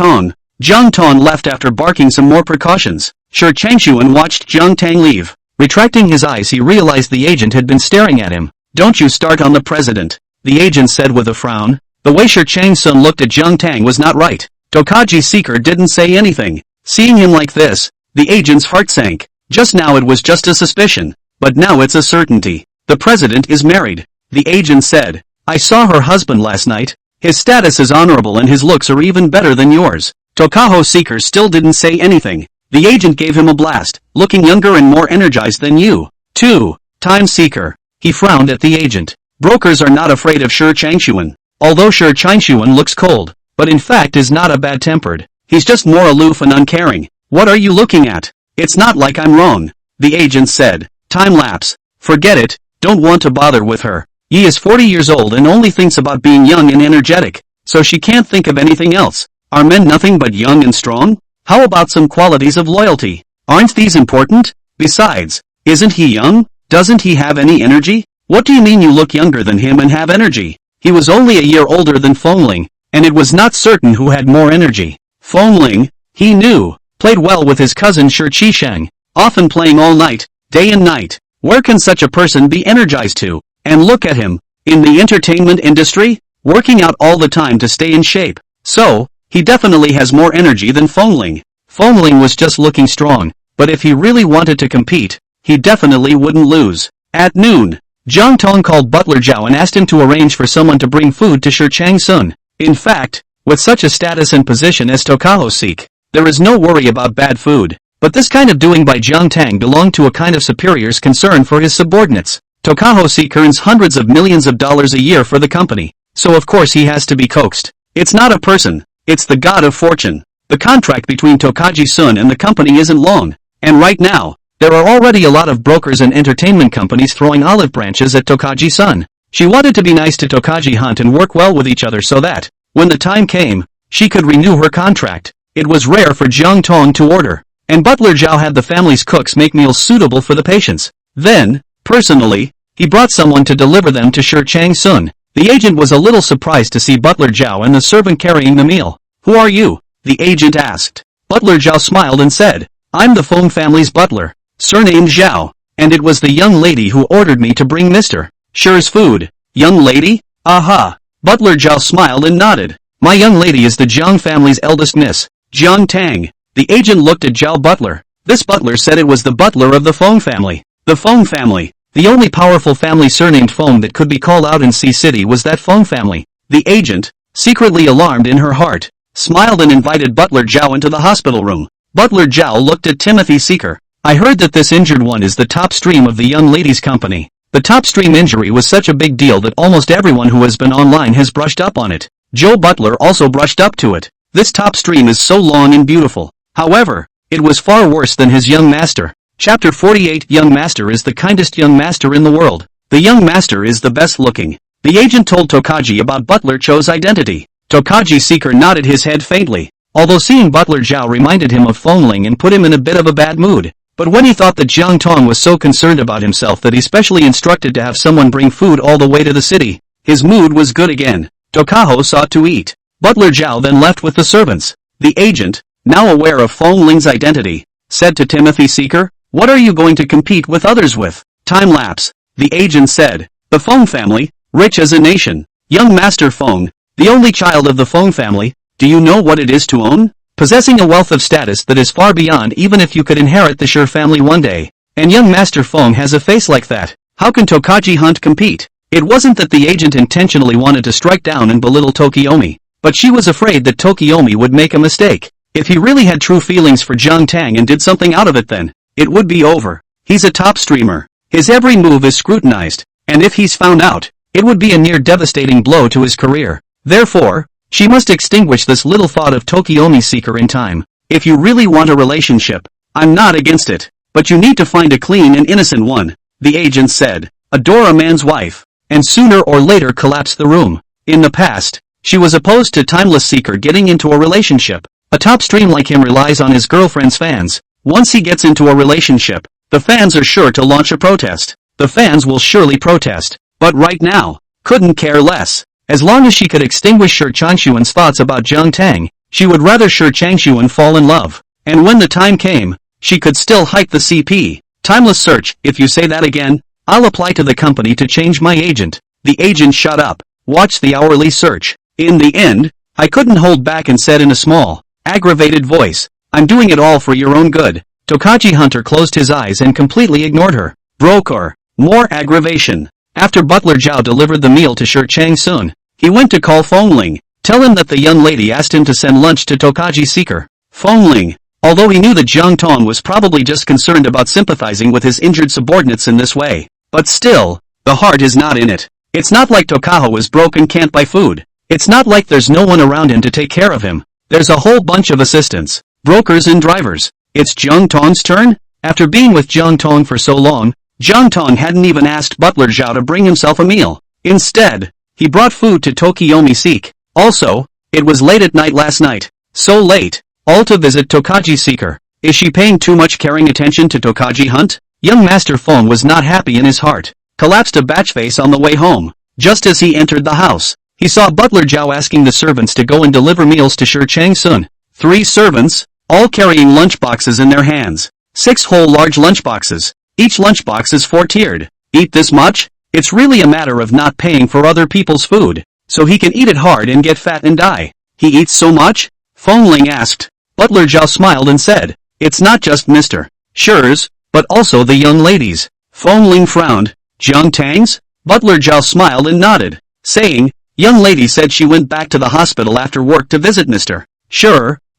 Tang left after barking some more precautions. Sure Changshuan watched Jiang Tang leave. Retracting his eyes he realized the agent had been staring at him. Don't you start on the president, the agent said with a frown. The way Sure Changsun looked at Jiang Tang was not right. Tokaji Seeker didn't say anything. Seeing him like this, the agent's heart sank. Just now it was just a suspicion, but now it's a certainty. The president is married, the agent said. I saw her husband last night. His status is honorable and his looks are even better than yours. Tokaho Seeker still didn't say anything. The agent gave him a blast, looking younger and more energized than you. 2. Time Seeker. He frowned at the agent. Brokers are not afraid of Sure Changshuan. Although Sure Changshuan looks cold, but in fact is not a bad-tempered. He's just more aloof and uncaring. What are you looking at? It's not like I'm wrong, the agent said. Time lapse. Forget it, don't want to bother with her. Yi is 40 years old and only thinks about being young and energetic, so she can't think of anything else. Are men nothing but young and strong? How about some qualities of loyalty? Aren't these important? Besides, isn't he young? Doesn't he have any energy? What do you mean you look younger than him and have energy? He was only a year older than Fengling, and it was not certain who had more energy. Fengling, he knew, played well with his cousin Shi Qisheng, often playing all night, day and night. Where can such a person be energized to? And look at him, in the entertainment industry, working out all the time to stay in shape. So, he definitely has more energy than Fengling. Fengling was just looking strong, but if he really wanted to compete, he definitely wouldn't lose. At noon, Jiang Tang called Butler Zhao and asked him to arrange for someone to bring food to Shi Changsun. In fact, with such a status and position as Tokaho Seek, there is no worry about bad food. But this kind of doing by Jiang Tang belonged to a kind of superior's concern for his subordinates. Tokaho Seek earns hundreds of millions of dollars a year for the company, so of course he has to be coaxed. It's not a person, it's the god of fortune. The contract between Tokaji Sun and the company isn't long, and right now, there are already a lot of brokers and entertainment companies throwing olive branches at Tokaji Sun. She wanted to be nice to Tokaji Hunt and work well with each other so that, when the time came, she could renew her contract. It was rare for Jiang Tang to order, and Butler Zhao had the family's cooks make meals suitable for the patients. Then, personally, he brought someone to deliver them to Shi Changsun. The agent was a little surprised to see Butler Zhao and the servant carrying the meal. Who are you? The agent asked. Butler Zhao smiled and said, I'm the Feng family's butler, surnamed Zhao, and it was the young lady who ordered me to bring Mr. Shi's food. Young lady? Aha! Butler Zhao smiled and nodded. My young lady is the Jiang family's eldest miss, Jiang Tang. The agent looked at Zhao Butler. This butler said it was the butler of the Feng family. The Feng family. The only powerful family surnamed Feng that could be called out in Sea City was that Feng family. The agent, secretly alarmed in her heart, smiled and invited Butler Zhao into the hospital room. Butler Zhao looked at Timothy Seeker. I heard that this injured one is the top stream of the young lady's company. The top stream injury was such a big deal that almost everyone who has been online has brushed up on it. Joe Butler also brushed up to it. This top stream is so long and beautiful. However, it was far worse than his young master. Chapter 48 Young Master is the kindest young master in the world. The young master is the best looking. The agent told Tokaji about Butler Cho's identity. Tokaji Seeker nodded his head faintly, although seeing Butler Zhao reminded him of Fengling and put him in a bit of a bad mood. But when he thought that Jiang Tang was so concerned about himself that he specially instructed to have someone bring food all the way to the city, his mood was good again. Tokaho sought to eat. Butler Zhao then left with the servants. The agent, now aware of Fengling's identity, said to Timothy Seeker, what are you going to compete with others with? Time lapse. The agent said, the Feng family, rich as a nation. Young Master Feng, the only child of the Feng family, do you know what it is to own? Possessing a wealth of status that is far beyond even if you could inherit the Shi family one day. And young Master Feng has a face like that. How can Tokaji Hunt compete? It wasn't that the agent intentionally wanted to strike down and belittle Tokiomi, but she was afraid that Tokiomi would make a mistake. If he really had true feelings for Jiang Tang and did something out of it then, it would be over. He's a top streamer. His every move is scrutinized, and if he's found out, it would be a near devastating blow to his career. Therefore, She must extinguish this little thought of Tokiomi seeker in time. If you really want a relationship, I'm not against it, but you need to find a clean and innocent one, the agent said. Adore a man's wife, and sooner or later collapse the room. In the past, she was opposed to timeless seeker getting into a relationship. A top stream like him relies on his girlfriend's fans. Once he gets into a relationship, the fans are sure to launch a protest. The fans will surely protest, but right now, couldn't care less. As long as she could extinguish Shi Changshuan's thoughts about Jiang Tang, she would rather Shi Changshuan fall in love. And when the time came, she could still hike the CP. Timeless search. If you say that again, I'll apply to the company to change my agent. The agent shut up. Watch the hourly search. In the end, I couldn't hold back and said in a small, aggravated voice, I'm doing it all for your own good. Tokaji Hunter closed his eyes and completely ignored her. Broker. More aggravation. After Butler Zhao delivered the meal to Shi Changsun, he went to call Fengling. Tell him that the young lady asked him to send lunch to Tokaji Seeker. Fengling. Although he knew that Jiang Tang was probably just concerned about sympathizing with his injured subordinates in this way. But still, the heart is not in it. It's not like Tokaho is broke and can't buy food. It's not like there's no one around him to take care of him. There's a whole bunch of assistants, brokers and drivers. It's Jiang Tang's turn? After being with Jiang Tang for so long, Jiang Tang hadn't even asked Butler Zhao to bring himself a meal. Instead, he brought food to Tokiomi Seek. Also, it was late at night last night. So late, all to visit Tokaji Seeker. Is she paying too much caring attention to Tokaji Hunt? Young Master Feng was not happy in his heart. Collapsed a batch face on the way home. Just as he entered the house, he saw Butler Zhao asking the servants to go and deliver meals to Shi Changsun. 3 servants, all carrying lunchboxes in their hands. 6 whole large lunchboxes. Each lunchbox is 4-tiered. Eat this much? It's really a matter of not paying for other people's food, so he can eat it hard and get fat and die. He eats so much? Fengling asked. Butler Zhao smiled and said, it's not just Mr. Shi's, but also the young ladies. Fengling frowned. Jiang Tang's? Butler Zhao smiled and nodded, saying, young lady said she went back to the hospital after work to visit Mr. Shi,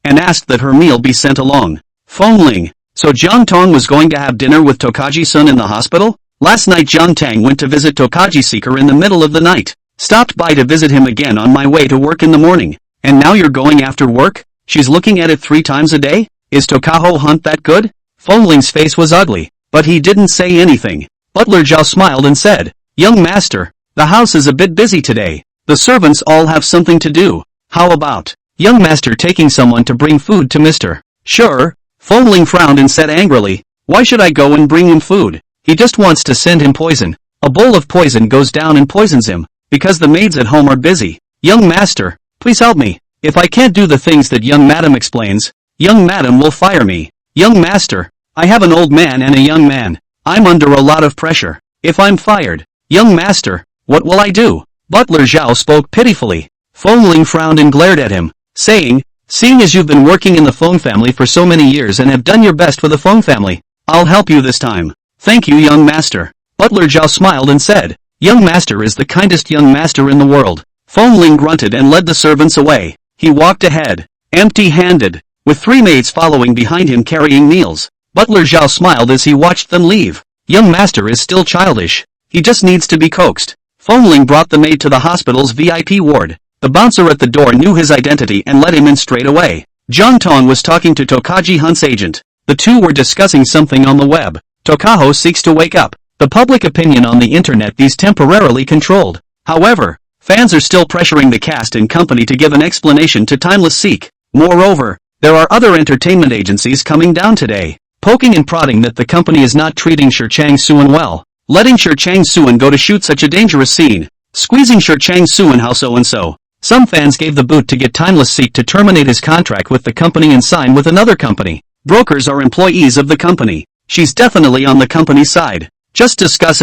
and asked that her meal be sent along. Fengling. So Jiang Tang was going to have dinner with Tokaji-sun in the hospital? Last night Jiang Tang went to visit Tokaji Seeker in the middle of the night. Stopped by to visit him again on my way to work in the morning. And now you're going after work? She's looking at it 3 times a day? Is Tokaho Hunt that good? Fengling's face was ugly, but he didn't say anything. Butler Zhao smiled and said, young master, the house is a bit busy today. The servants all have something to do. How about young master taking someone to bring food to Mr. Sure. Fengling frowned and said angrily, why should I go and bring him food? He just wants to send him poison. A bowl of poison goes down and poisons him, because the maids at home are busy. Young master, please help me. If I can't do the things that young madam explains, young madam will fire me. Young master, I have an old man and a young man. I'm under a lot of pressure. If I'm fired, young master, what will I do? Butler Zhao spoke pitifully. Fengling frowned and glared at him, saying, seeing as you've been working in the Feng family for so many years and have done your best for the Feng family, I'll help you this time. Thank you, young master. Butler Zhao smiled and said, young master is the kindest young master in the world. Fengling grunted and led the servants away. He walked ahead, empty-handed, with 3 maids following behind him carrying meals. Butler Zhao smiled as he watched them leave. Young master is still childish. He just needs to be coaxed. Fengling brought the maid to the hospital's VIP ward. The bouncer at the door knew his identity and let him in straight away. Jiang Tang was talking to Tokaji Hunt's agent. The two were discussing something on the web. Tokaho seeks to wake up. The public opinion on the internet these temporarily controlled. However, fans are still pressuring the cast and company to give an explanation to Timeless Seek. Moreover, there are other entertainment agencies coming down today, poking and prodding that the company is not treating Shi Changsuan well, letting Shi Changsuan go to shoot such a dangerous scene, squeezing Shi Changsuan how so-and-so. Some fans gave the boot to get Timeless Seek to terminate his contract with the company and sign with another company. Brokers are employees of the company. She's definitely on the company's side. Just discuss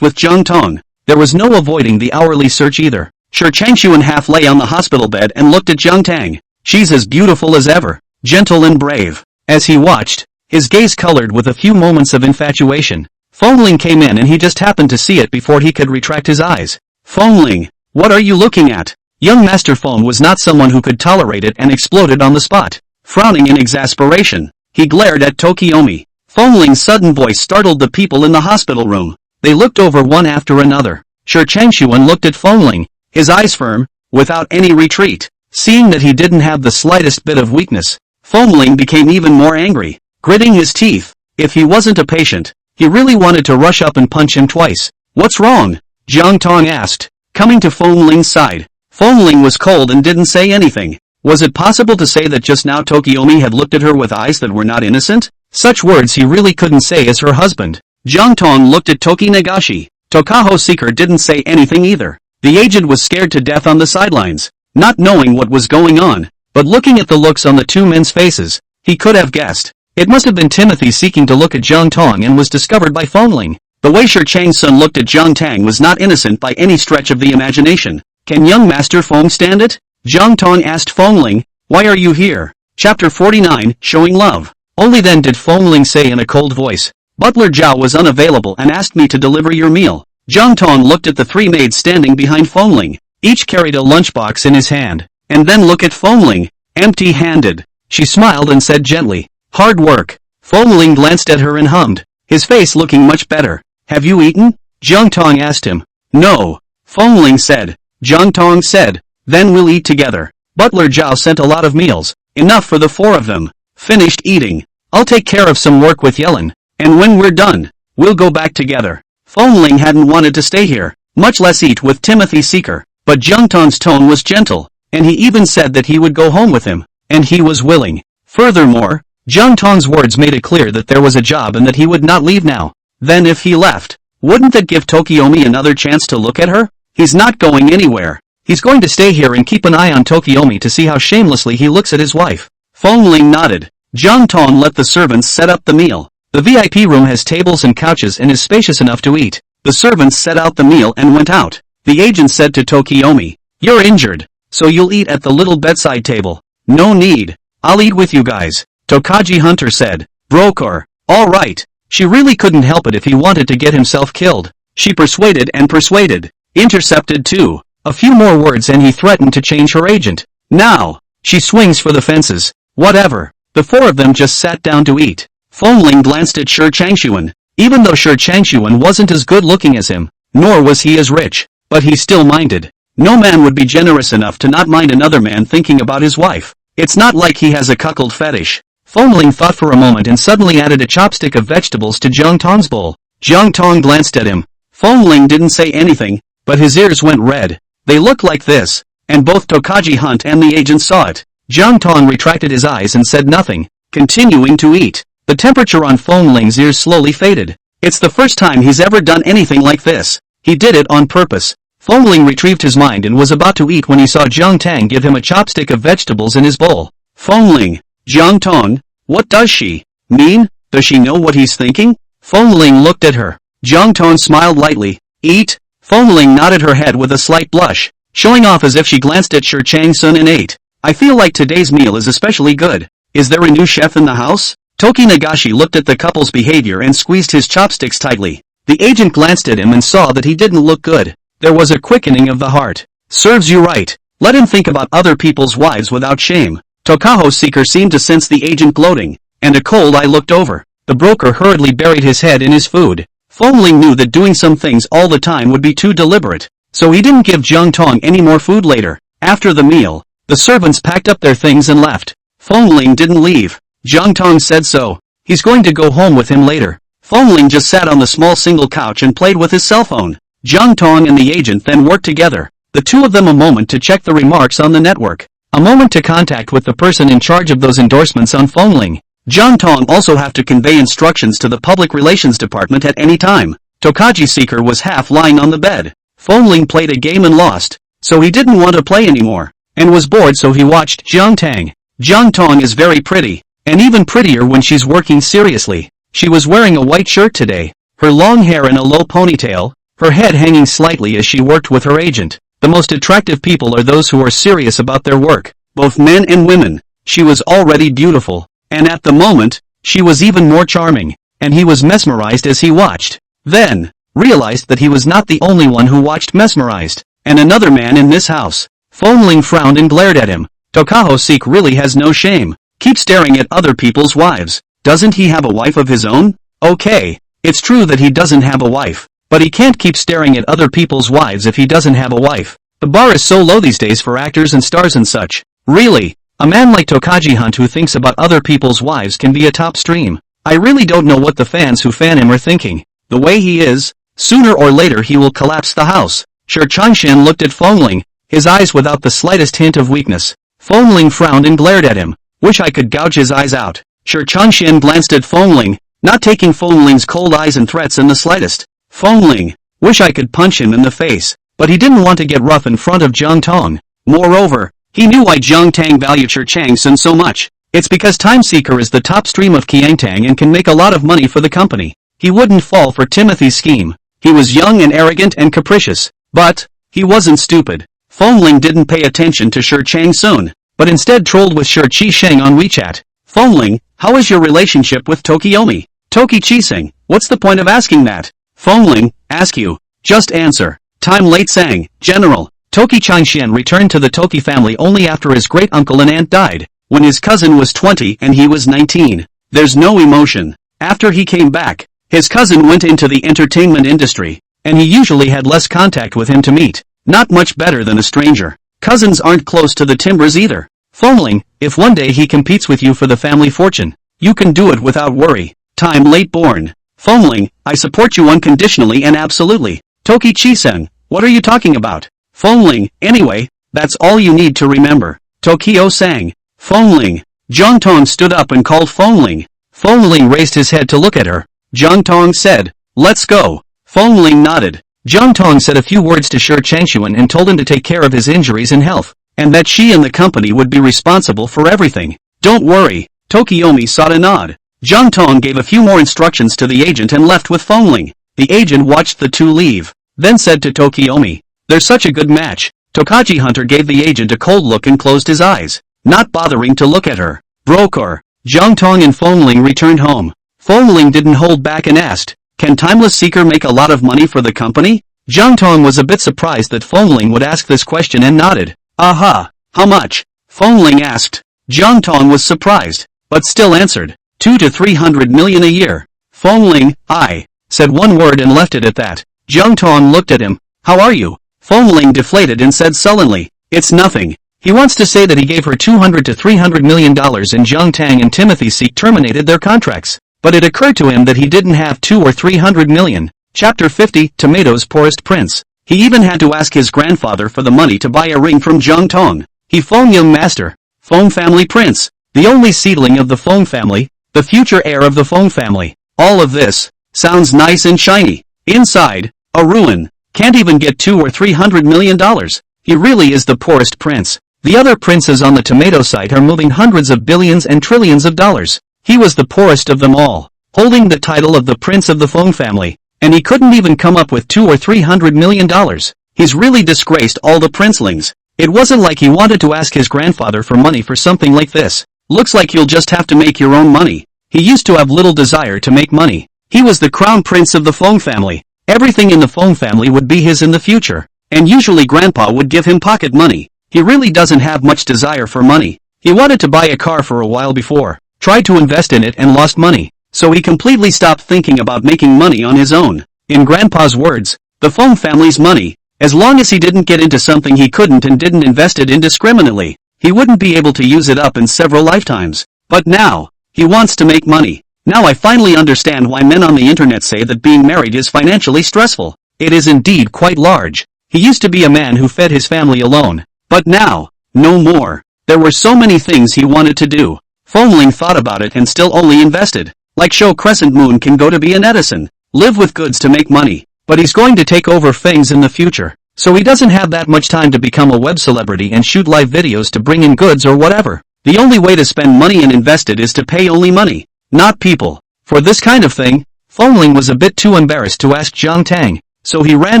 with Jiang Tang. There was no avoiding the hourly search either. Shi Changshuan half lay on the hospital bed and looked at Jiang Tang. She's as beautiful as ever, gentle and brave. As he watched, his gaze colored with a few moments of infatuation. Fengling came in and he just happened to see it before he could retract his eyes. Fengling, what are you looking at? Young Master Feng was not someone who could tolerate it and exploded on the spot. Frowning in exasperation, he glared at Tokiomi. Fengling's sudden voice startled the people in the hospital room. They looked over one after another. Shi Changshuan looked at Fengling, his eyes firm, without any retreat. Seeing that he didn't have the slightest bit of weakness, Fongling became even more angry, gritting his teeth. If he wasn't a patient, he really wanted to rush up and punch him twice. What's wrong? Jiang Tang asked, coming to Fongling's side. Fongling was cold and didn't say anything. Was it possible to say that just now Tokiomi had looked at her with eyes that were not innocent? Such words he really couldn't say as her husband. Jiang Tang looked at Toki Nagashi. Tokaho Seeker didn't say anything either. The agent was scared to death on the sidelines, not knowing what was going on, but looking at the looks on the two men's faces, he could have guessed. It must have been Timothy seeking to look at Jiang Tang and was discovered by Fongling. The way Shi Changsun looked at Jiang Tang was not innocent by any stretch of the imagination. Can young Master Fong stand it? Jiang Tang asked Fongling, why are you here? Chapter 49, Showing Love. Only then did Fongling say in a cold voice, Butler Zhao was unavailable and asked me to deliver your meal. Jiang Tang looked at the three maids standing behind Fongling. Each carried a lunchbox in his hand, and then looked at Fongling, empty-handed. She smiled and said gently, hard work. Fongling glanced at her and hummed, his face looking much better. Have you eaten? Jiang Tang asked him. No. Fongling said. Jiang Tang said, then we'll eat together. Butler Zhao sent a lot of meals, enough for the four of them. Finished eating. I'll take care of some work with Yellen, and when we're done, we'll go back together. Fongling hadn't wanted to stay here, much less eat with Timothy Seeker, but Jiang Tang's tone was gentle, and he even said that he would go home with him, and he was willing. Furthermore, Jiang Tang's words made it clear that there was a job and that he would not leave now. Then if he left, wouldn't that give Tokiomi another chance to look at her? He's not going anywhere. He's going to stay here and keep an eye on Tokiomi to see how shamelessly he looks at his wife. Fongling nodded. Jiang Tang let the servants set up the meal. The VIP room has tables and couches and is spacious enough to eat. The servants set out the meal and went out. The agent said to Tokiomi, you're injured, so you'll eat at the little bedside table. No need. I'll eat with you guys. Tokaji Hunter said. Broker. All right. She really couldn't help it if he wanted to get himself killed. She persuaded and persuaded. Intercepted too. A few more words and he threatened to change her agent. Now, she swings for the fences. Whatever. The four of them just sat down to eat. Fongling glanced at Shi Changshuan. Even though Shi Changshuan wasn't as good looking as him, nor was he as rich, but he still minded. No man would be generous enough to not mind another man thinking about his wife. It's not like he has a cuckold fetish. Fongling thought for a moment and suddenly added a chopstick of vegetables to Jiang Tang's bowl. Jiang Tang glanced at him. Fongling didn't say anything, but his ears went red. They looked like this, and both Tokaji Hunt and the agent saw it. Jiang Tang retracted his eyes and said nothing, continuing to eat. The temperature on Fongling's ears slowly faded. It's the first time he's ever done anything like this. He did it on purpose. Fongling retrieved his mind and was about to eat when he saw Jiang Tang give him a chopstick of vegetables in his bowl. Fongling. Jiang Tang, what does she mean? Does she know what he's thinking? Fongling looked at her. Jiang Tang smiled lightly. Eat? Fongling nodded her head with a slight blush, showing off as if she glanced at Shi Changsun and ate. I feel like today's meal is especially good. Is there a new chef in the house? Toki Nagashi looked at the couple's behavior and squeezed his chopsticks tightly. The agent glanced at him and saw that he didn't look good. There was a quickening of the heart. Serves you right. Let him think about other people's wives without shame. Tokaho Seeker seemed to sense the agent gloating, and a cold eye looked over. The broker hurriedly buried his head in his food. Fongling knew that doing some things all the time would be too deliberate, so he didn't give Jiang Tang any more food later. After the meal, the servants packed up their things and left. Fongling didn't leave. Jiang Tang said so. He's going to go home with him later. Fongling just sat on the small single couch and played with his cell phone. Jiang Tang and the agent then worked together, the two of them a moment to check the remarks on the network, a moment to contact with the person in charge of those endorsements on Fongling. Jiang Tang also have to convey instructions to the public relations department at any time. Tokaji Seeker was half lying on the bed. Fongling played a game and lost, so he didn't want to play anymore, and was bored so he watched Jiang Tang. Jiang Tang is very pretty, and even prettier when she's working seriously. She was wearing a white shirt today, her long hair in a low ponytail, her head hanging slightly as she worked with her agent. The most attractive people are those who are serious about their work, both men and women. She was already beautiful, and at the moment, she was even more charming, and he was mesmerized as he watched. Then, realized that he was not the only one who watched mesmerized, and another man in this house. Fongling frowned and glared at him. Tokaho Seek really has no shame. Keep staring at other people's wives. Doesn't he have a wife of his own? Okay, it's true that he doesn't have a wife, but he can't keep staring at other people's wives if he doesn't have a wife. The bar is so low these days for actors and stars and such. Really, a man like Tokaji Hunt who thinks about other people's wives can be a top stream. I really don't know what the fans who fan him are thinking. The way he is, sooner or later he will collapse the house. Sure Changshan looked at Fengling, his eyes without the slightest hint of weakness. Fengling frowned and glared at him. Wish I could gouge his eyes out. Sure Changshan glanced at Fengling, not taking Fengling's cold eyes and threats in the slightest. Fengling, wish I could punch him in the face. But he didn't want to get rough in front of Jiang Tang. Moreover, he knew why Jiang Tang valued Sher Changsun so much. It's because Time Seeker is the top stream of Qiangtang and can make a lot of money for the company. He wouldn't fall for Timothy's scheme. He was young and arrogant and capricious. But he wasn't stupid. Fengling didn't pay attention to Sher Changsun, but instead trolled with Sher Qisheng on WeChat. Fengling, how is your relationship with Tokiomi? Toki Qiseng, what's the point of asking that? Fengling, ask you. Just answer. Time late sang, General. Toki Changshan returned to the Toki family only after his great-uncle and aunt died, when his cousin was 20 and he was 19. There's no emotion. After he came back, his cousin went into the entertainment industry, and he usually had less contact with him to meet. Not much better than a stranger. Cousins aren't close to the timbers either. Fengling, if one day he competes with you for the family fortune, you can do it without worry. Time late born. Fengling, I support you unconditionally and absolutely. Toki Qiseng, what are you talking about? Fengling, anyway, that's all you need to remember. Tokio sang. Fengling. Jiang Tang stood up and called Fengling. Fengling raised his head to look at her. Jiang Tang said, let's go. Fengling nodded. Jiang Tang said a few words to Sher Changshuan and told him to take care of his injuries and health, and that she and the company would be responsible for everything. Don't worry. Tokiomi sought a nod. Jiang Tang gave a few more instructions to the agent and left with Fengling. The agent watched the two leave, then said to Tokiomi, they're such a good match. Tokaji Hunter gave the agent a cold look and closed his eyes, not bothering to look at her. Broker. Jiang Tang and Fengling returned home. Fengling didn't hold back and asked, can Timeless Seeker make a lot of money for the company? Jiang Tang was a bit surprised that Fengling would ask this question and nodded. Aha, how much? Fengling asked. Jiang Tang was surprised, but still answered, 200 to 300 million a year. Fengling, I said one word and left it at that. Jiang Tang looked at him. How are you? Fengling deflated and said sullenly, it's nothing. He wants to say that he gave her 200 to 300 million dollars and Jiang Tang and Timothy Seek terminated their contracts. But it occurred to him that he didn't have 200 or 300 million. Chapter 50, Tomato's Poorest Prince. He even had to ask his grandfather for the money to buy a ring from Jiang Tang. He Feng young master. Feng family prince. The only seedling of the Feng family. The future heir of the Feng family. All of this sounds nice and shiny. Inside, a ruin. Can't even get 200 or 300 million dollars. He really is the poorest prince. The other princes on the tomato site are moving hundreds of billions and trillions of dollars. He was the poorest of them all, holding the title of the prince of the Feng family, and he couldn't even come up with 200 or 300 million dollars. He's really disgraced all the princelings. It wasn't like he wanted to ask his grandfather for money for something like this. Looks like you'll just have to make your own money. He used to have little desire to make money. He was the crown prince of the Feng family. Everything in the Feng family would be his in the future, and usually grandpa would give him pocket money. He really doesn't have much desire for money. He wanted to buy a car for a while before, tried to invest in it and lost money, so he completely stopped thinking about making money on his own. In grandpa's words, the Feng family's money, as long as he didn't get into something he couldn't and didn't invest it indiscriminately, he wouldn't be able to use it up in several lifetimes. But now, he wants to make money. Now I finally understand why men on the internet say that being married is financially stressful. It is indeed quite large. He used to be a man who fed his family alone. But now, no more. There were so many things he wanted to do. Fengling thought about it and still only invested. Like show Crescent Moon can go to be an Edison. Live with goods to make money. But he's going to take over things in the future. So he doesn't have that much time to become a web celebrity and shoot live videos to bring in goods or whatever. The only way to spend money and invest it is to pay only money, not people. For this kind of thing, Fengling was a bit too embarrassed to ask Jiang Tang, so he ran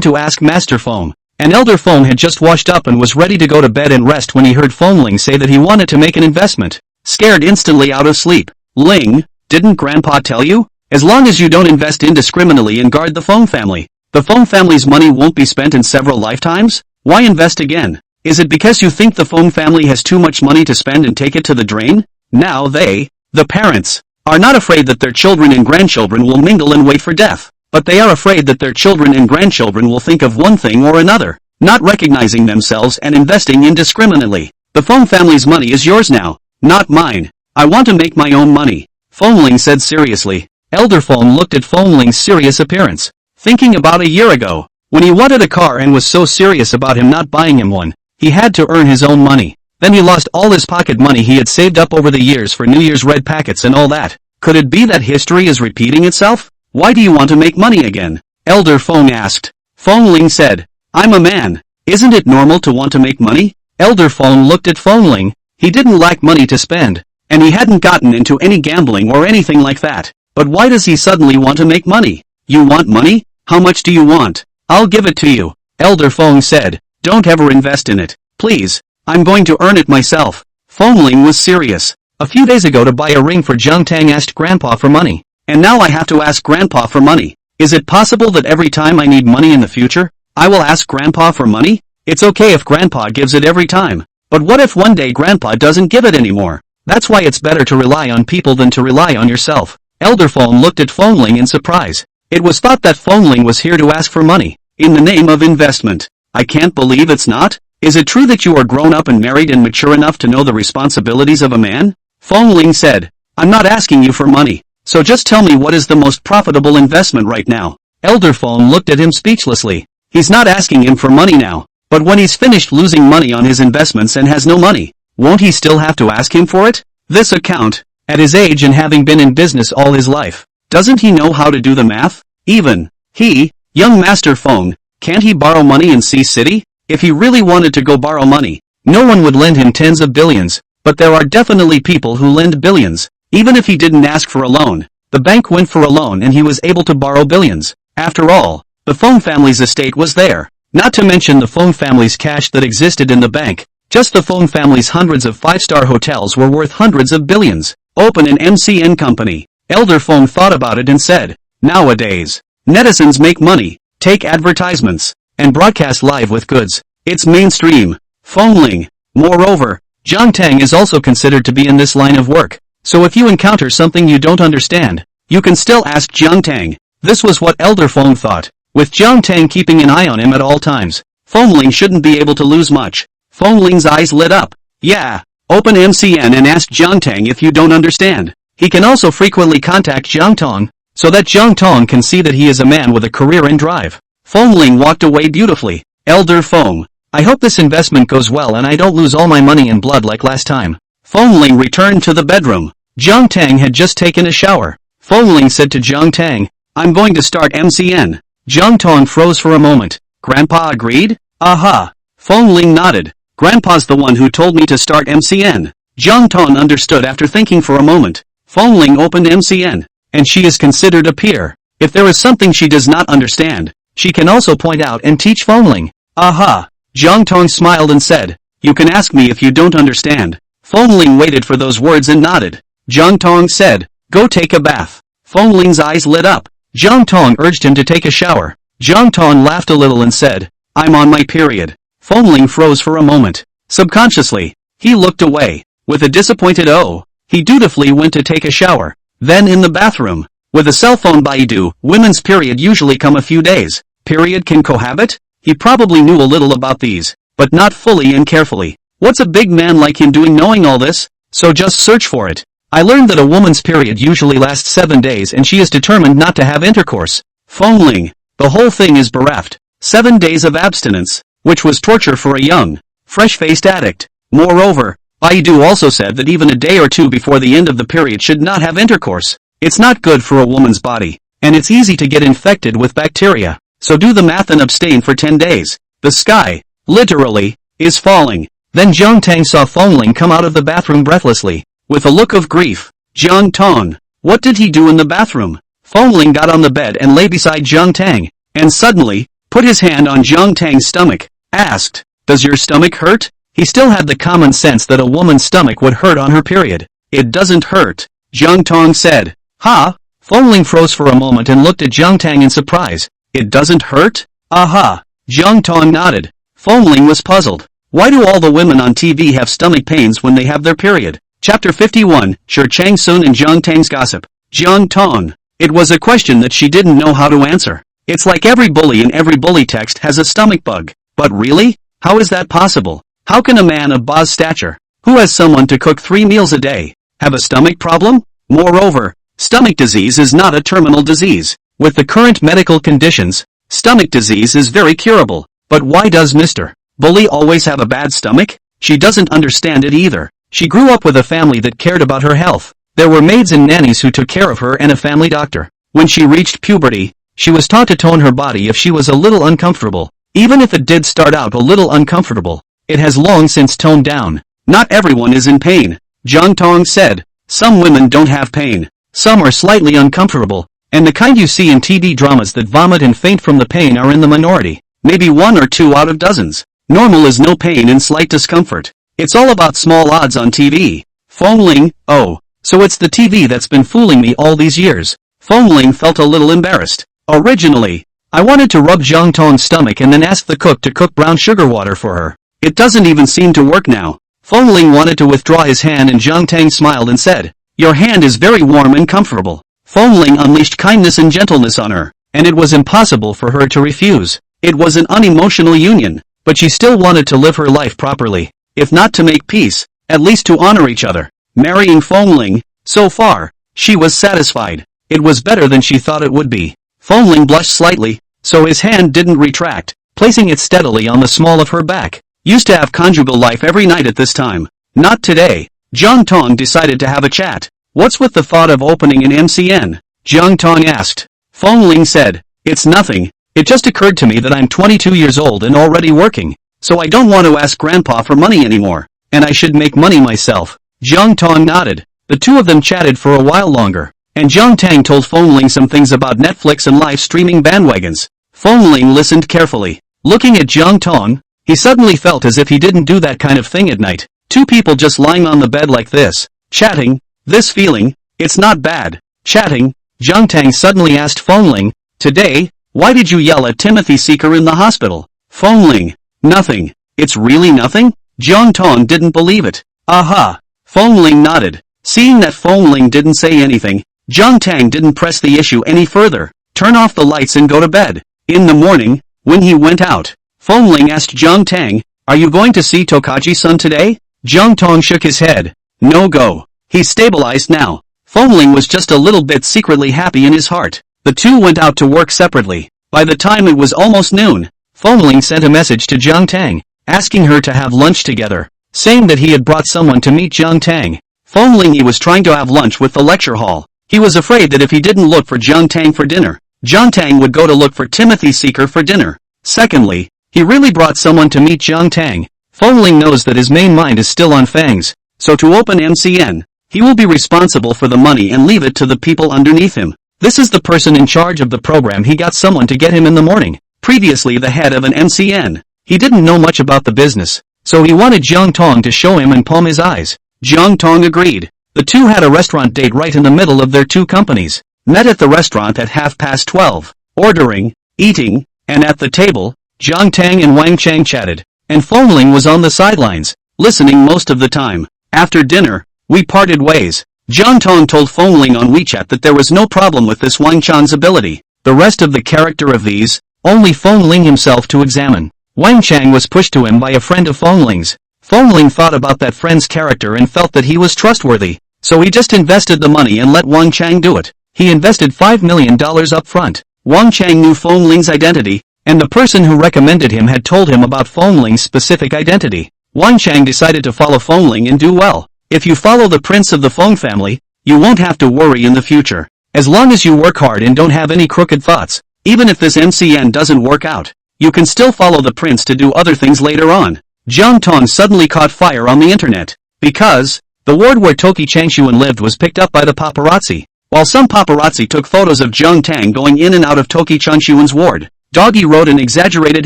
to ask Master Feng. An elder Feng had just washed up and was ready to go to bed and rest when he heard Fengling say that he wanted to make an investment. Scared instantly out of sleep. Ling, didn't Grandpa tell you? As long as you don't invest indiscriminately and guard the Feng family, the Feng family's money won't be spent in several lifetimes? Why invest again? Is it because you think the Feng family has too much money to spend and take it to the drain? Now they, the parents, are not afraid that their children and grandchildren will mingle and wait for death, but they are afraid that their children and grandchildren will think of one thing or another. not recognizing themselves and investing indiscriminately. The Feng family's money is yours now, not mine. I want to make my own money, Fengling said seriously. Elder Feng looked at Fengling's serious appearance, thinking about a year ago, when he wanted a car and was so serious about him not buying him one. He had to earn his own money. Then he lost all his pocket money he had saved up over the years for New Year's red packets and all that. Could it be that history is repeating itself? Why do you want to make money again? Elder Feng asked. Fengling said, I'm a man. Isn't it normal to want to make money? Elder Feng looked at Fengling. He didn't lack money to spend, and he hadn't gotten into any gambling or anything like that. But why does he suddenly want to make money? You want money? How much do you want? I'll give it to you, Elder Feng said. Don't ever invest in it, please. I'm going to earn it myself. Fengling was serious. A few days ago to buy a ring for Jiang Tang asked Grandpa for money. And now I have to ask Grandpa for money. Is it possible that every time I need money in the future, I will ask Grandpa for money? It's okay if Grandpa gives it every time. But what if one day Grandpa doesn't give it anymore? That's why it's better to rely on people than to rely on yourself. Elder Feng looked at Fengling in surprise. It was thought that Fengling was here to ask for money, in the name of investment. I can't believe it's not. Is it true that you are grown up and married and mature enough to know the responsibilities of a man? Fengling said, I'm not asking you for money, so just tell me what is the most profitable investment right now. Elder Feng looked at him speechlessly. He's not asking him for money now, but when he's finished losing money on his investments and has no money, won't he still have to ask him for it? This account, at his age and having been in business all his life, doesn't he know how to do the math? Even he, young Master Feng, can't he borrow money in Sea City? If he really wanted to go borrow money, no one would lend him tens of billions, but there are definitely people who lend billions. Even if he didn't ask for a loan, the bank went for a loan and he was able to borrow billions. After all, the Feng family's estate was there. Not to mention the Feng family's cash that existed in the bank. Just the Feng family's hundreds of five-star hotels were worth hundreds of billions. Open an MCN company. Elder Feng thought about it and said, nowadays, netizens make money, take advertisements, and broadcast live with goods. It's mainstream. Fengling. Moreover, Jiang Tang is also considered to be in this line of work. So if you encounter something you don't understand, you can still ask Jiang Tang. This was what Elder Feng thought. With Jiang Tang keeping an eye on him at all times, Fengling shouldn't be able to lose much. Fengling's eyes lit up. Yeah, open MCN and ask Jiang Tang if you don't understand. He can also frequently contact Jiang Tang, so that Jiang Tang can see that he is a man with a career and drive. Fengling walked away beautifully. Elder Feng, I hope this investment goes well and I don't lose all my money in blood like last time. Fengling returned to the bedroom. Jiang Tang had just taken a shower. Fengling said to Jiang Tang, I'm going to start MCN. Jiang Tang froze for a moment. Grandpa agreed? Aha. Fengling nodded. Grandpa's the one who told me to start MCN. Jiang Tang understood after thinking for a moment. Fengling opened MCN, and she is considered a peer. If there is something she does not understand, she can also point out and teach Fengling. Aha. Jiang Tang smiled and said, you can ask me if you don't understand. Fengling waited for those words and nodded. Jiang Tang said, go take a bath. Fengling's eyes lit up. Jiang Tang urged him to take a shower. Jiang Tang laughed a little and said, I'm on my period. Fengling froze for a moment. Subconsciously, he looked away. With a disappointed oh, he dutifully went to take a shower. Then in the bathroom, with a cell phone Baidu, women's period usually come a few days. Period can cohabit? He probably knew a little about these, but not fully and carefully. What's a big man like him doing knowing all this? So just search for it. I learned that a woman's period usually lasts 7 days and she is determined not to have intercourse. Fengling. The whole thing is bereft. 7 days of abstinence, which was torture for a young, fresh-faced addict. Moreover, Baidu also said that even a day or two before the end of the period should not have intercourse. It's not good for a woman's body, and it's easy to get infected with bacteria. So do the math and abstain for 10 days. The sky, literally, is falling. Then Jiang Tang saw Fengling come out of the bathroom breathlessly, with a look of grief. Jiang Tang. What did he do in the bathroom? Fengling got on the bed and lay beside Jiang Tang, and suddenly, put his hand on Jiang Tang's stomach, asked, does your stomach hurt? He still had the common sense that a woman's stomach would hurt on her period. It doesn't hurt, Jiang Tang said. Ha? Fengling froze for a moment and looked at Jiang Tang in surprise. It doesn't hurt? Aha. Jiang Tang nodded. Fengling was puzzled. Why do all the women on TV have stomach pains when they have their period? Chapter 51, Shi Chang Sun and Jiang Tang's gossip. Jiang Tang. It was a question that she didn't know how to answer. It's like every bully in every bully text has a stomach bug. But really? How is that possible? How can a man of Ba's stature, who has someone to cook 3 meals a day, have a stomach problem? Moreover, stomach disease is not a terminal disease. With the current medical conditions, stomach disease is very curable. But why does Mr. Bully always have a bad stomach? She doesn't understand it either. She grew up with a family that cared about her health. There were maids and nannies who took care of her and a family doctor. When she reached puberty, she was taught to tone her body if she was a little uncomfortable. Even if it did start out a little uncomfortable, it has long since toned down. Not everyone is in pain, Jiang Tang said. Some women don't have pain. Some are slightly uncomfortable, and the kind you see in TV dramas that vomit and faint from the pain are in the minority. Maybe 1 or 2 out of dozens. Normal is no pain and slight discomfort. It's all about small odds on TV. Fongling, oh, so it's the TV that's been fooling me all these years. Fongling felt a little embarrassed. Originally, I wanted to rub Jiang Tang's stomach and then ask the cook to cook brown sugar water for her. It doesn't even seem to work now. Fongling wanted to withdraw his hand and Jiang Tang smiled and said, "Your hand is very warm and comfortable." Fongling unleashed kindness and gentleness on her, and it was impossible for her to refuse. It was an unemotional union, but she still wanted to live her life properly. If not to make peace, at least to honor each other. Marrying Fongling, so far, she was satisfied. It was better than she thought it would be. Fongling blushed slightly, so his hand didn't retract, placing it steadily on the small of her back. Used to have conjugal life every night at this time. Not today. Jiang Tang decided to have a chat. "What's with the thought of opening an MCN?" Jiang Tang asked. Fongling said, "It's nothing. It just occurred to me that I'm 22 years old and already working, so I don't want to ask Grandpa for money anymore, and I should make money myself." Jiang Tang nodded. The two of them chatted for a while longer, and Jiang Tang told Fongling some things about Netflix and live streaming bandwagons. Fongling listened carefully. Looking at Jiang Tang, he suddenly felt as if he didn't do that kind of thing at night. Two people just lying on the bed like this, chatting, this feeling, it's not bad. Chatting, Jiang Tang suddenly asked Fongling, "Today, why did you yell at Timothy Seeker in the hospital?" Fongling, "Nothing." "It's really nothing?" Jiang Tang didn't believe it. "Aha." Fongling nodded. Seeing that Fongling didn't say anything, Jiang Tang didn't press the issue any further. "Turn off the lights and go to bed." In the morning, when he went out, Fongling asked Jiang Tang, "Are you going to see Tokaji-san today?" Jiang Tang shook his head. "No go." He's stabilized now. Fongling was just a little bit secretly happy in his heart. The two went out to work separately. By the time it was almost noon, Fongling sent a message to Jiang Tang, asking her to have lunch together, saying that he had brought someone to meet Jiang Tang. Fongling he was trying to have lunch with the lecture hall. He was afraid that if he didn't look for Jiang Tang for dinner, Jiang Tang would go to look for Timothy Seeker for dinner. Secondly, he really brought someone to meet Jiang Tang. Fongling knows that his main mind is still on Fangs, so to open MCN, he will be responsible for the money and leave it to the people underneath him. This is the person in charge of the program. He got someone to get him in the morning. Previously the head of an MCN. He didn't know much about the business, so he wanted Jiang Tang to show him and palm his eyes. Jiang Tang agreed. The two had a restaurant date right in the middle of their two companies. Met at the restaurant at 12:30, ordering, eating, and at the table, Jiang Tang and Wang Chang chatted, and Fongling was on the sidelines, listening most of the time. After dinner, we parted ways. Jiang Tang told Fongling on WeChat that there was no problem with this Wang Chan's ability. The rest of the character of these, only Fongling himself to examine. Wang Chang was pushed to him by a friend of Fongling's. Fongling thought about that friend's character and felt that he was trustworthy, so he just invested the money and let Wang Chang do it. He invested $5 million up front. Wang Chang knew Fongling's identity, and the person who recommended him had told him about Fongling's specific identity. Wang Chang decided to follow Fongling and do well. If you follow the prince of the Fong family, you won't have to worry in the future. As long as you work hard and don't have any crooked thoughts, even if this MCN doesn't work out, you can still follow the prince to do other things later on. Jiang Tang suddenly caught fire on the internet, because the ward where Toki Changshuan lived was picked up by the paparazzi. While some paparazzi took photos of Jiang Tang going in and out of Toki Changshuan's ward, Doggy wrote an exaggerated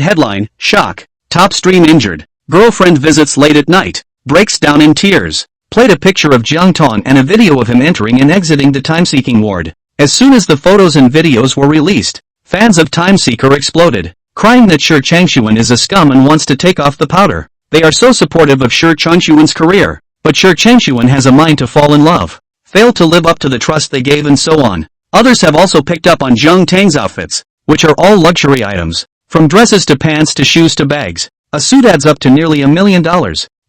headline, "Shock, top stream injured, girlfriend visits late at night, breaks down in tears," played a picture of Jiang Tang and a video of him entering and exiting the time-seeking ward. As soon as the photos and videos were released, fans of Time Seeker exploded, crying that Shi Changshuan is a scum and wants to take off the powder. They are so supportive of Shi Changshuan's career, but Shi Changshuan has a mind to fall in love, failed to live up to the trust they gave and so on. Others have also picked up on Jiang Tang's outfits, which are all luxury items. From dresses to pants to shoes to bags, a suit adds up to nearly $1 million.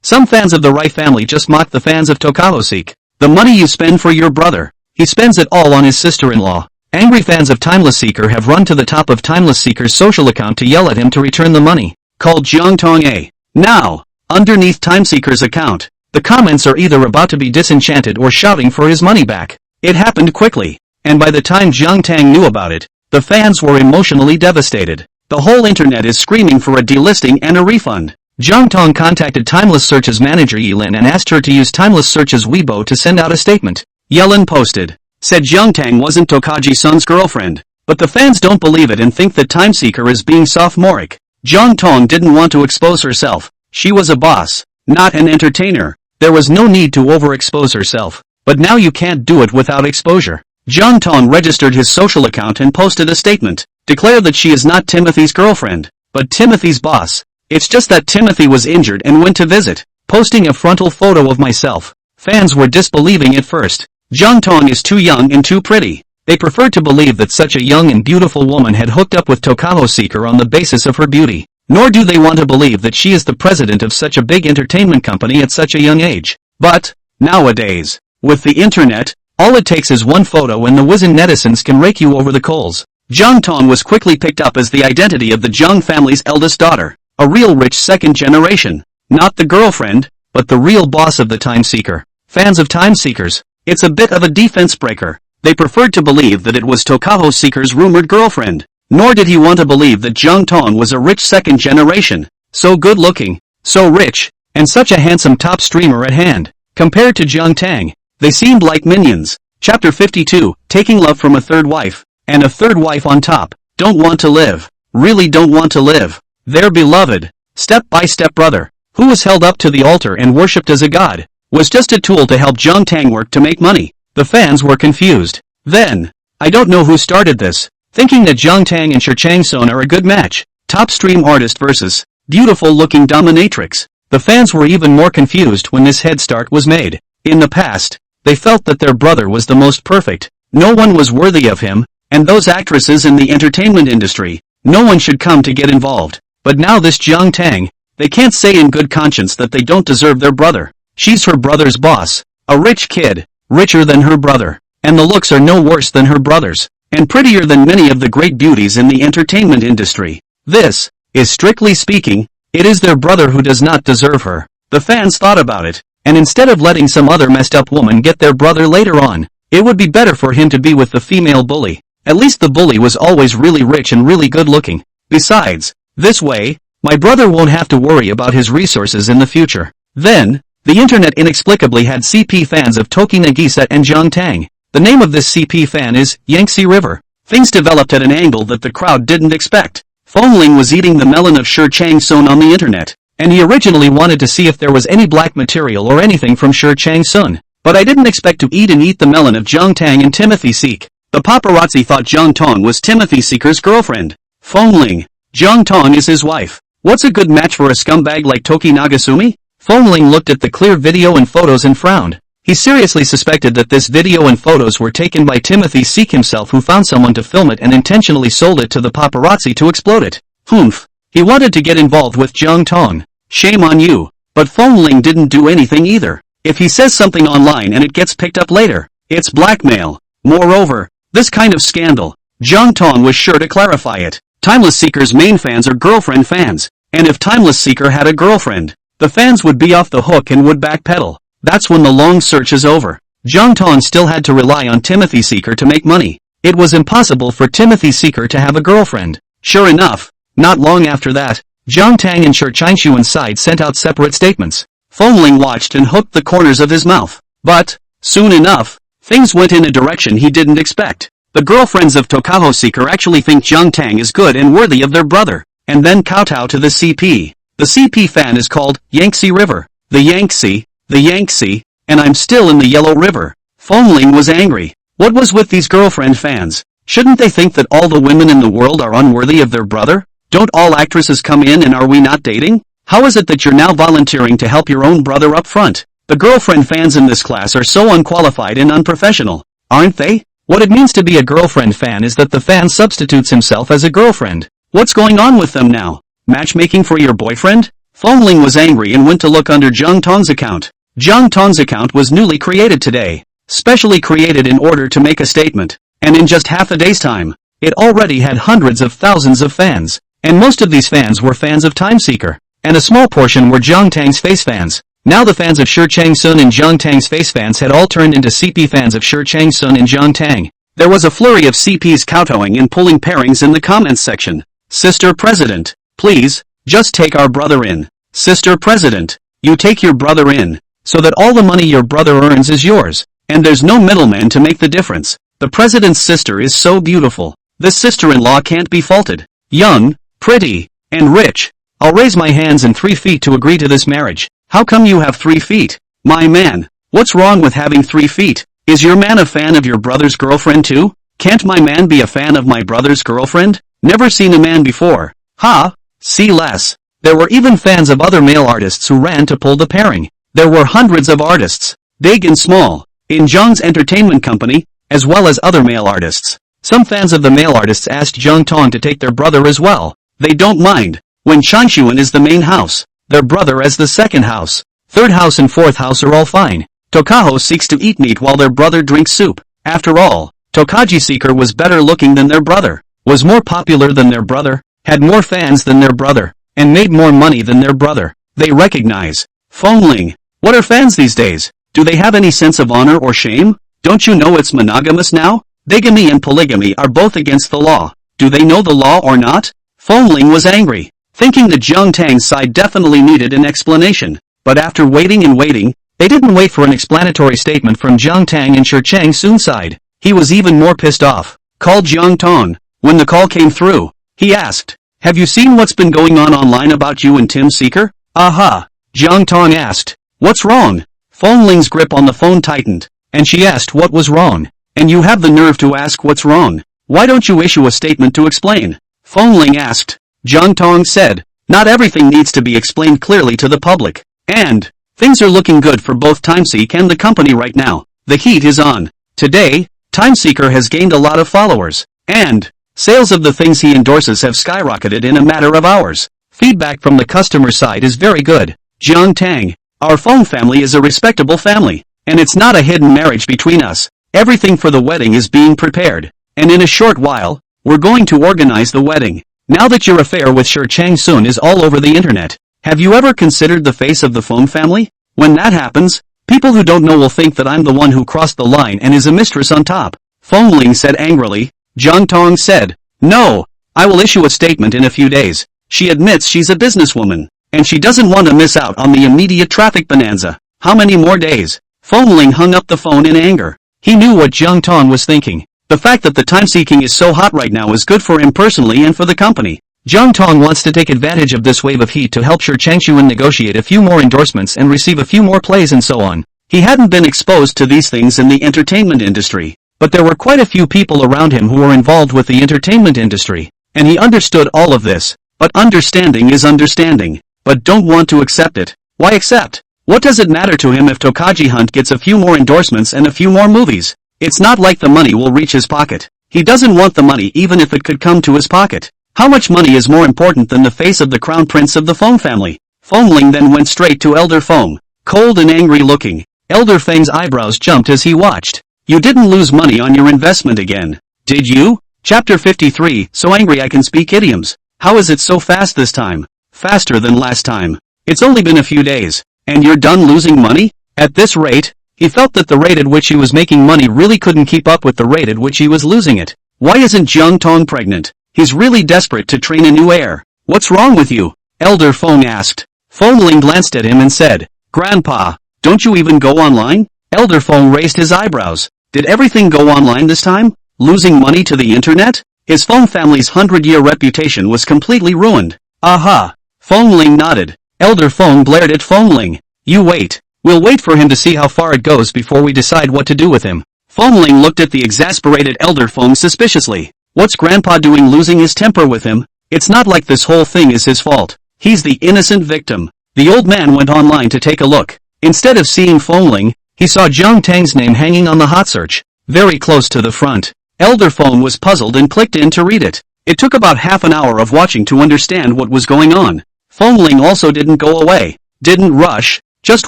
Some fans of the Rai family just mock the fans of Tokahoseek. The money you spend for your brother. He spends it all on his sister-in-law. Angry fans of Timeless Seeker have run to the top of Timeless Seeker's social account to yell at him to return the money. Called Jiang Tang. Now, underneath Time Seeker's account, the comments are either about to be disenchanted or shouting for his money back. It happened quickly, and by the time Jiang Tang knew about it, the fans were emotionally devastated. The whole internet is screaming for a delisting and a refund. Jiang Tang contacted Timeless Search's manager Yelin and asked her to use Timeless Search's Weibo to send out a statement. Yelin posted, said Jiang Tang wasn't Tokaji-san's girlfriend, but the fans don't believe it and think that Time Seeker is being sophomoric. Jiang Tang didn't want to expose herself. She was a boss, not an entertainer. There was no need to overexpose herself, but now you can't do it without exposure. Jiang Tang registered his social account and posted a statement, declared that she is not Timothy's girlfriend, but Timothy's boss. It's just that Timothy was injured and went to visit, posting a frontal photo of myself. Fans were disbelieving at first. Jiang Tang is too young and too pretty. They preferred to believe that such a young and beautiful woman had hooked up with Tokahoseeker on the basis of her beauty. Nor do they want to believe that she is the president of such a big entertainment company at such a young age. But, nowadays, with the internet, all it takes is one photo and the wizened netizens can rake you over the coals. Jiang Tang was quickly picked up as the identity of the Jiang family's eldest daughter, a real rich second generation. Not the girlfriend, but the real boss of the Time Seeker. Fans of Time Seekers, it's a bit of a defense breaker. They preferred to believe that it was Tokahoseeker's rumored girlfriend. Nor did he want to believe that Jiang Tang was a rich second generation, so good-looking, so rich, and such a handsome top streamer at hand. Compared to Jiang Tang, they seemed like minions. Chapter 52, Taking Love from a Third Wife, and a third wife on top. Don't want to live. Really don't want to live. Their beloved, step-by-step brother, who was held up to the altar and worshipped as a god, was just a tool to help Jiang Tang work to make money. The fans were confused. Then, I don't know who started this, thinking that Jiang Tang and Shi Changsun are a good match. Top stream artist versus beautiful-looking dominatrix. The fans were even more confused when this head start was made. In the past, they felt that their brother was the most perfect. No one was worthy of him, and those actresses in the entertainment industry, no one should come to get involved. But now this Jiang Tang, they can't say in good conscience that they don't deserve their brother. She's her brother's boss, a rich kid, richer than her brother, and the looks are no worse than her brother's, and prettier than many of the great beauties in the entertainment industry. This is strictly speaking, it is their brother who does not deserve her. The fans thought about it, and instead of letting some other messed up woman get their brother later on, it would be better for him to be with the female bully. At least the bully was always really rich and really good looking. Besides, this way, my brother won't have to worry about his resources in the future. Then, the internet inexplicably had CP fans of Toki Nagisa and Jiang Tang. The name of this CP fan is Yangtze River. Things developed at an angle that the crowd didn't expect. Fengling was eating the melon of Shi Changsun on the internet, and he originally wanted to see if there was any black material or anything from Shi Changsun. But I didn't expect to eat the melon of Jiang Tang and Timothy Seek. The paparazzi thought Jiang Tang was Timothy Seeker's girlfriend. Fengling, Jiang Tang is his wife. What's a good match for a scumbag like Toki Nagasumi? Fengling looked at the clear video and photos and frowned. He seriously suspected that this video and photos were taken by Timothy Seek himself, who found someone to film it and intentionally sold it to the paparazzi to explode it. Humph. He wanted to get involved with Jiang Tang. Shame on you. But Fengling didn't do anything either. If he says something online and it gets picked up later, it's blackmail. Moreover, this kind of scandal, Jiang Tang was sure to clarify it. Timeless Seeker's main fans are girlfriend fans, and if Timeless Seeker had a girlfriend, the fans would be off the hook and would backpedal. That's when the long search is over. Jiang Tang still had to rely on Timothy Seeker to make money. It was impossible for Timothy Seeker to have a girlfriend. Sure enough, not long after that, Jiang Tang and Shi Changxuan's side sent out separate statements. Fengling watched and hooked the corners of his mouth. But, soon enough, things went in a direction he didn't expect. The girlfriends of Tokahoseeker actually think Jiang Tang is good and worthy of their brother, and then kowtow to the CP. The CP fan is called Yangtze River. The Yangtze, and I'm still in the Yellow River. Fengling was angry. What was with these girlfriend fans? Shouldn't they think that all the women in the world are unworthy of their brother? Don't all actresses come in, and are we not dating? How is it that you're now volunteering to help your own brother up front? The girlfriend fans in this class are so unqualified and unprofessional, aren't they? What it means to be a girlfriend fan is that the fan substitutes himself as a girlfriend. What's going on with them now? Matchmaking for your boyfriend? Fengling was angry and went to look under Jiang Tang's account. Jiang Tang's account was newly created today, specially created in order to make a statement, and in just half a day's time, it already had hundreds of thousands of fans, and most of these fans were fans of Time Seeker, and a small portion were Jiang Tang's face fans. Now the fans of Shi Changsun and Jiang Tang's face fans had all turned into CP fans of Shi Changsun and Jiang Tang. There was a flurry of CPs kowtowing and pulling pairings in the comments section. Sister President, please, just take our brother in. Sister President, you take your brother in, so that all the money your brother earns is yours, and there's no middleman to make the difference. The president's sister is so beautiful. This sister-in-law can't be faulted. Young, pretty, and rich. I'll raise my hands and 3 feet to agree to this marriage. How come you have 3 feet? My man, what's wrong with having 3 feet? Is your man a fan of your brother's girlfriend too? Can't my man be a fan of my brother's girlfriend? Never seen a man before. Ha! See less. There were even fans of other male artists who ran to pull the pairing. There were hundreds of artists, big and small, in Jiang's entertainment company, as well as other male artists. Some fans of the male artists asked Jiang Tang to take their brother as well. They don't mind. When Chanshuan is the main house, their brother as the second house. Third house and fourth house are all fine. Tokaho seeks to eat meat while their brother drinks soup. After all, Tokaji Seeker was better looking than their brother, was more popular than their brother, had more fans than their brother, and made more money than their brother. They recognize. Fengling. What are fans these days? Do they have any sense of honor or shame? Don't you know it's monogamous now? Bigamy and polygamy are both against the law. Do they know the law or not? Fengling was angry, thinking that Jiang Tang's side definitely needed an explanation. But after waiting and waiting, they didn't wait for an explanatory statement from Jiang Tang and Shi Changsun's side. He was even more pissed off. Called Jiang Tang. When the call came through, he asked, "Have you seen what's been going on online about you and Tim Seeker?" "Aha." Jiang Tang asked, "What's wrong?" Fengling's grip on the phone tightened, and she asked what was wrong. "And you have the nerve to ask what's wrong? Why don't you issue a statement to explain?" Fengling asked. Jiang Tang said, "Not everything needs to be explained clearly to the public. And things are looking good for both Timeseek and the company right now. The heat is on. Today, Timeseeker has gained a lot of followers, and sales of the things he endorses have skyrocketed in a matter of hours. Feedback from the customer side is very good. Jiang Tang, our Feng family is a respectable family, and it's not a hidden marriage between us. Everything for the wedding is being prepared, and in a short while, we're going to organize the wedding. Now that your affair with Shi Changsun is all over the internet, have you ever considered the face of the Feng family? When that happens, people who don't know will think that I'm the one who crossed the line and is a mistress on top." Fengling said angrily. Jiang Tang said, "No, I will issue a statement in a few days." She admits she's a businesswoman, and she doesn't want to miss out on the immediate traffic bonanza. How many more days? Fengling hung up the phone in anger. He knew what Jiang Tang was thinking. The fact that the time-seeking is so hot right now is good for him personally and for the company. Jiang Tang wants to take advantage of this wave of heat to help Shi Changchuan negotiate a few more endorsements and receive a few more plays and so on. He hadn't been exposed to these things in the entertainment industry, but there were quite a few people around him who were involved with the entertainment industry, and he understood all of this. But understanding is understanding, but don't want to accept it. Why accept? What does it matter to him if Tokaji Hunt gets a few more endorsements and a few more movies? It's not like the money will reach his pocket. He doesn't want the money even if it could come to his pocket. How much money is more important than the face of the crown prince of the Feng family? Fengling then went straight to Elder Feng, cold and angry looking. Elder Feng's eyebrows jumped as he watched. "You didn't lose money on your investment again, did you?" Chapter 53, so angry I can speak idioms. How is it so fast this time? Faster than last time. It's only been a few days, and you're done losing money? At this rate, he felt that the rate at which he was making money really couldn't keep up with the rate at which he was losing it. Why isn't Jiang Tang pregnant? He's really desperate to train a new heir. What's wrong with you? Elder Feng asked. Fengling glanced at him and said, "Grandpa, don't you even go online?" Elder Feng raised his eyebrows. Did everything go online this time? Losing money to the internet? His Feng family's 100-year reputation was completely ruined. Aha! Fengling nodded. Elder Feng glared at Fengling. "You wait. We'll wait for him to see how far it goes before we decide what to do with him." Fengling looked at the exasperated Elder Feng suspiciously. What's Grandpa doing losing his temper with him? It's not like this whole thing is his fault. He's the innocent victim. The old man went online to take a look. Instead of seeing Fengling, he saw Jiang Tang's name hanging on the hot search, very close to the front. Elder Feng was puzzled and clicked in to read it. It took about half an hour of watching to understand what was going on. Fengling also didn't go away, didn't rush, just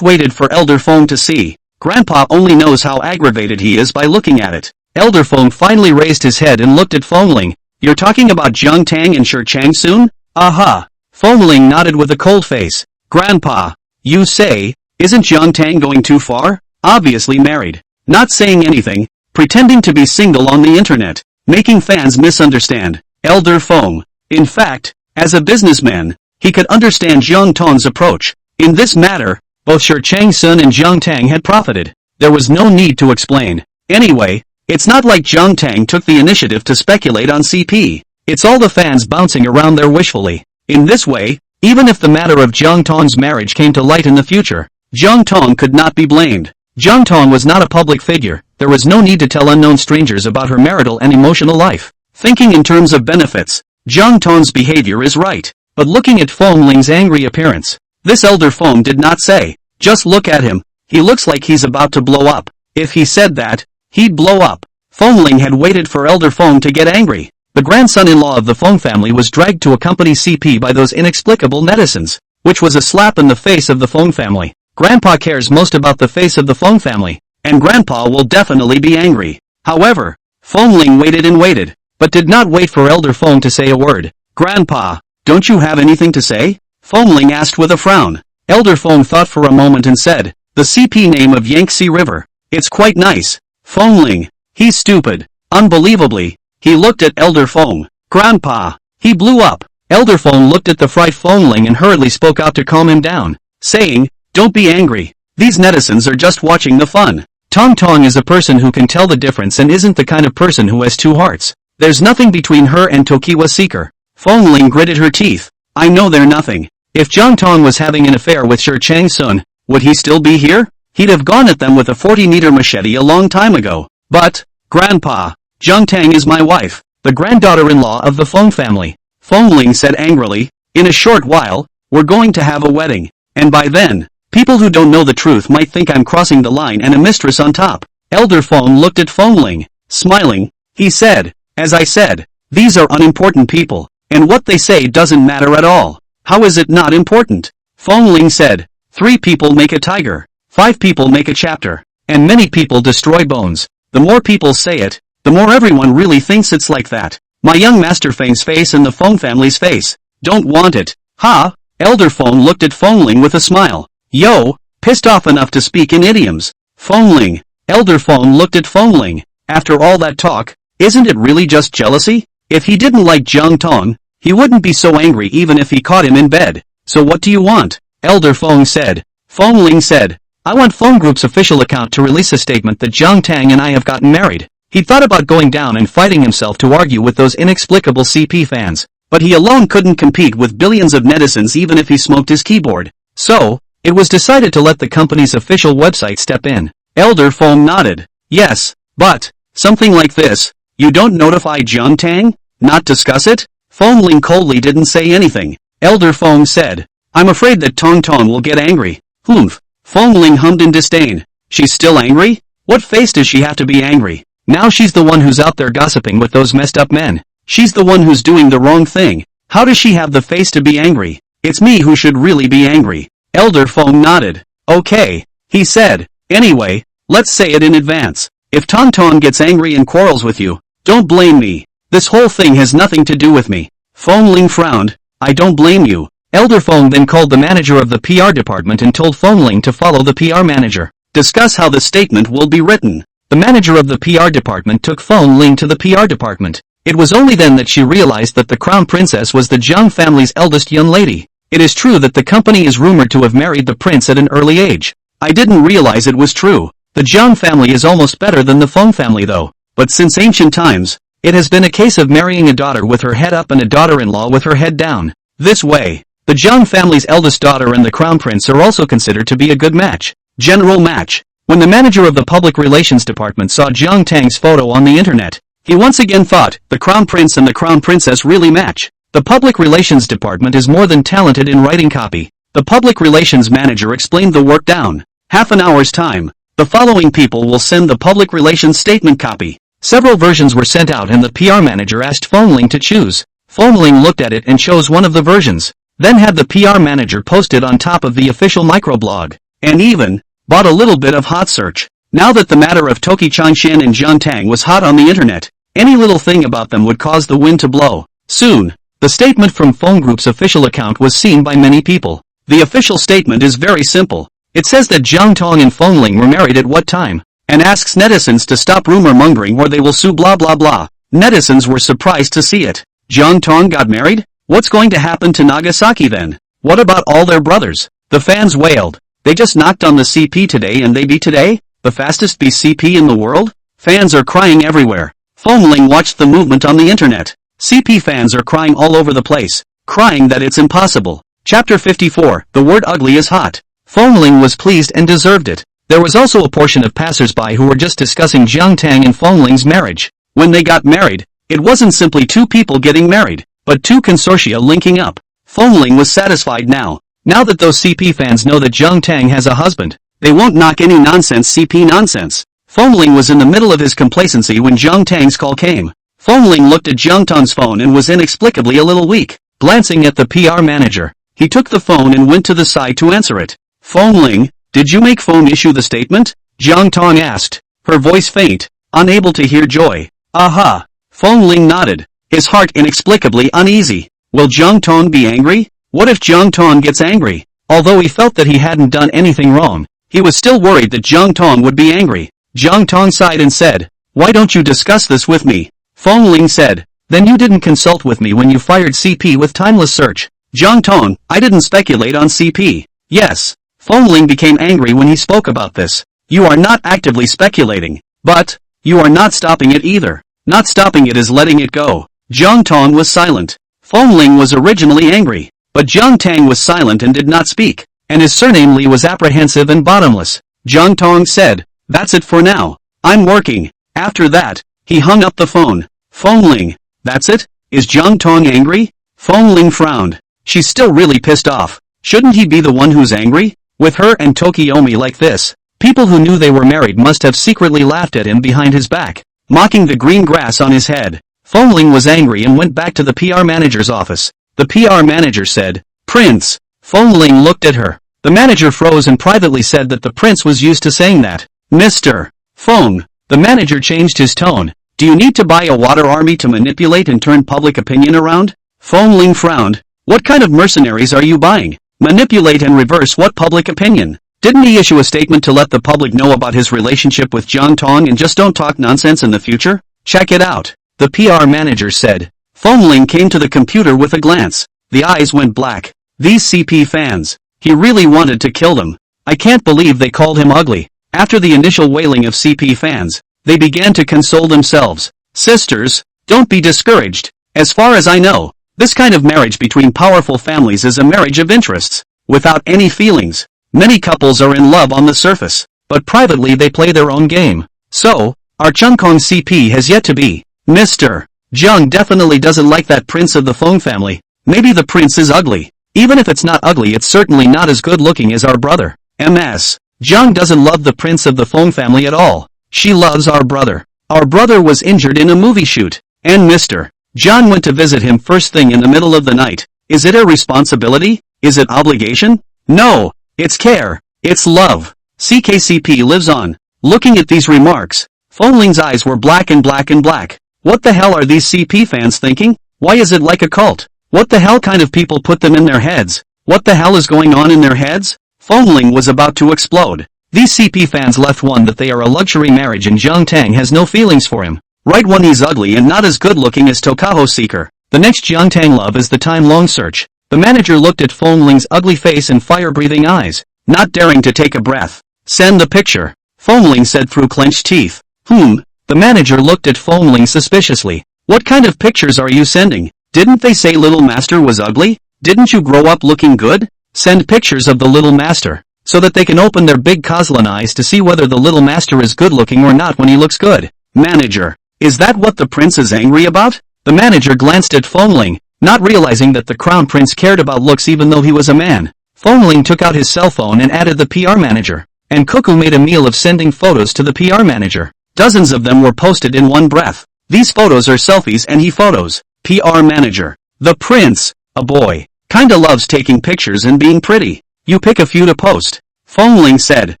waited for Elder Feng to see. Grandpa only knows how aggravated he is by looking at it. Elder Feng finally raised his head and looked at Fengling. You're talking about Jiang Tang and Shi Chang soon? Aha! Fengling nodded with a cold face. Grandpa, you say, isn't Jiang Tang going too far? Obviously married. Not saying anything, pretending to be single on the internet, making fans misunderstand. Elder Feng. In fact, as a businessman, he could understand Jiang Tang's approach. In this matter, both Shi Chang Sun and Jiang Tang had profited. There was no need to explain. Anyway, it's not like Jiang Tang took the initiative to speculate on CP. It's all the fans bouncing around there wishfully. In this way, even if the matter of Jiang Tang's marriage came to light in the future, Jiang Tang could not be blamed. Jiang Tang was not a public figure. There was no need to tell unknown strangers about her marital and emotional life. Thinking in terms of benefits, Jiang Tang's behavior is right. But looking at Fengling's angry appearance, this Elder Feng did not say, just look at him, he looks like he's about to blow up. If he said that, he'd blow up. Fengling had waited for Elder Feng to get angry. The grandson-in-law of the Feng family was dragged to accompany CP by those inexplicable netizens, which was a slap in the face of the Feng family. Grandpa cares most about the face of the Feng family, and Grandpa will definitely be angry. However, Fengling waited and waited, but did not wait for Elder Feng to say a word. Grandpa, don't you have anything to say? Fengling asked with a frown. Elder Feng thought for a moment and said, the CP name of Yangtze River. It's quite nice. Fengling. He's stupid. Unbelievably. He looked at Elder Feng. Grandpa. He blew up. Elder Feng looked at the fright Fengling and hurriedly spoke out to calm him down, saying, don't be angry. These netizens are just watching the fun. Tong Tong is a person who can tell the difference and isn't the kind of person who has two hearts. There's nothing between her and Tokiwa Seeker. Fengling gritted her teeth. I know they're nothing. If Jiang Tang was having an affair with Shi Chang Sun, would he still be here? He'd have gone at them with a 40-meter machete a long time ago. But, Grandpa, Jiang Tang is my wife, the granddaughter-in-law of the Feng family. Fengling said angrily, in a short while, we're going to have a wedding. And by then, people who don't know the truth might think I'm crossing the line and a mistress on top. Elder Feng looked at Fengling. Smiling, he said, as I said, these are unimportant people, and what they say doesn't matter at all. How is it not important? Fengling said, 3 people make a tiger, 5 people make a chapter, and many people destroy bones. The more people say it, the more everyone really thinks it's like that. My young Master Feng's face and the Feng family's face. Don't want it. Ha! Elder Feng looked at Fengling with a smile. Yo, pissed off enough to speak in idioms. Fengling. Elder Feng looked at Fengling. After all that talk, isn't it really just jealousy? If he didn't like Jiang Tang, he wouldn't be so angry even if he caught him in bed. So what do you want? Elder Feng said. Fengling said, I want Feng Group's official account to release a statement that Jiang Tang and I have gotten married. He thought about going down and fighting himself to argue with those inexplicable CP fans, but he alone couldn't compete with billions of netizens even if he smoked his keyboard. So, it was decided to let the company's official website step in. Elder Feng nodded. Yes, but, something like this, you don't notify Jiang Tang? Not discuss it? Fengling coldly didn't say anything. Elder Feng said, I'm afraid that Tong Tong will get angry. Humph. Fengling hummed in disdain. She's still angry? What face does she have to be angry? Now she's the one who's out there gossiping with those messed up men. She's the one who's doing the wrong thing. How does she have the face to be angry? It's me who should really be angry. Elder Feng nodded. Okay, he said. Anyway, let's say it in advance. If Tong Tong gets angry and quarrels with you, don't blame me. This whole thing has nothing to do with me. Fengling frowned. I don't blame you. Elder Feng then called the manager of the PR department and told Fengling to follow the PR manager. Discuss how the statement will be written. The manager of the PR department took Fengling to the PR department. It was only then that she realized that the crown princess was the Jiang family's eldest young lady. It is true that the company is rumored to have married the prince at an early age. I didn't realize it was true. The Jiang family is almost better than the Feng family though. But since ancient times, it has been a case of marrying a daughter with her head up and a daughter-in-law with her head down. This way, the Jiang family's eldest daughter and the crown prince are also considered to be a good match. General match. When the manager of the public relations department saw Jiang Tang's photo on the internet, he once again thought, the crown prince and the crown princess really match. The public relations department is more than talented in writing copy. The public relations manager explained the work down. Half an hour's time. The following people will send the public relations statement copy. Several versions were sent out and the PR manager asked Fongling to choose. Fongling looked at it and chose one of the versions, then had the PR manager post it on top of the official microblog, and even bought a little bit of hot search. Now that the matter of Toki Changshan and Jiang Tang was hot on the internet, any little thing about them would cause the wind to blow. Soon, the statement from Fong Group's official account was seen by many people. The official statement is very simple. It says that Jiang Tang and Fongling were married at what time, and asks netizens to stop rumor mongering or they will sue blah blah blah. Netizens were surprised to see it. Jiang Tang got married? What's going to happen to Nagasaki then? What about all their brothers? The fans wailed. They just knocked on the CP today and they be today? The fastest BCP in the world? Fans are crying everywhere. Fongling watched the movement on the internet. CP fans are crying all over the place, crying that it's impossible. Chapter 54, The word ugly is hot. Fongling was pleased and deserved it. There was also a portion of passers-by who were just discussing Jiang Tang and Fongling's marriage. When they got married, it wasn't simply two people getting married, but two consortia linking up. Fongling was satisfied now. Now that those CP fans know that Jiang Tang has a husband, they won't knock any nonsense CP nonsense. Fongling was in the middle of his complacency when Jiang Tang's call came. Fongling looked at Jiang Tang's phone and was inexplicably a little weak. Glancing at the PR manager, he took the phone and went to the side to answer it. Fongling, did you make phone issue the statement? Jiang Tang asked, her voice faint, unable to hear joy. Aha. Fongling nodded, his heart inexplicably uneasy. Will Jiang Tang be angry? What if Jiang Tang gets angry? Although he felt that he hadn't done anything wrong, he was still worried that Jiang Tang would be angry. Jiang Tang sighed and said, why don't you discuss this with me? Fongling said, then you didn't consult with me when you fired CP with timeless search. Jiang Tang, I didn't speculate on CP. Yes. Fongling became angry when he spoke about this. You are not actively speculating, but you are not stopping it either. Not stopping it is letting it go. Jiang Tang was silent. Fongling was originally angry, but Jiang Tang was silent and did not speak, and his surname Li was apprehensive and bottomless. Jiang Tang said, that's it for now. I'm working. After that, he hung up the phone. Fongling, that's it? Is Jiang Tang angry? Fongling frowned. She's still really pissed off. Shouldn't he be the one who's angry? With her and Tokiomi like this, people who knew they were married must have secretly laughed at him behind his back, mocking the green grass on his head. Fongling was angry and went back to the PR manager's office. The PR manager said, Prince. Fongling looked at her. The manager froze and privately said that the prince was used to saying that. Mr. Fong. The manager changed his tone. Do you need to buy a water army to manipulate and turn public opinion around? Fongling frowned. What kind of mercenaries are you buying? Manipulate and reverse what public opinion? Didn't he issue a statement to let the public know about his relationship with Jiang Tang and just don't talk nonsense in the future? Check it out. The PR manager said. Fongling came to the computer with a glance. The eyes went black. These CP fans. He really wanted to kill them. I can't believe they called him ugly. After the initial wailing of CP fans, they began to console themselves. Sisters, don't be discouraged. As far as I know, this kind of marriage between powerful families is a marriage of interests, without any feelings. Many couples are in love on the surface, but privately they play their own game. So, our Chungkong CP has yet to be. Mr. Jiang definitely doesn't like that prince of the Fong family. Maybe the prince is ugly. Even if it's not ugly, it's certainly not as good looking as our brother. MS. Jiang doesn't love the prince of the Fong family at all. She loves our brother. Our brother was injured in a movie shoot, and Mr. Jiang went to visit him first thing in the middle of the night. Is it a responsibility? Is it obligation? No, it's care. It's love. CKCP lives on. Looking at these remarks, Fongling's eyes were black and black and black. What the hell are these CP fans thinking? Why is it like a cult? What the hell kind of people put them in their heads? What the hell is going on in their heads? Fongling was about to explode. These CP fans left one that they are a luxury marriage and Jiang Tang has no feelings for him. Right one, he's ugly and not as good looking as Tokaho Seeker. The next Jiang Tang love is the time-long search. The manager looked at Fongling's ugly face and fire-breathing eyes, not daring to take a breath. Send the picture, Fongling said through clenched teeth. The manager looked at Fongling suspiciously. What kind of pictures are you sending? Didn't they say Little Master was ugly? Didn't you grow up looking good? Send pictures of the Little Master, so that they can open their big Kozlan eyes to see whether the Little Master is good looking or not when he looks good. Manager. Is that what the prince is angry about? The manager glanced at Fongling, not realizing that the crown prince cared about looks even though he was a man. Fongling took out his cell phone and added the PR manager, and Cuckoo made a meal of sending photos to the PR manager. Dozens of them were posted in one breath. These photos are selfies and he photos. PR manager. The prince, a boy, kinda loves taking pictures and being pretty. You pick a few to post. Fongling said.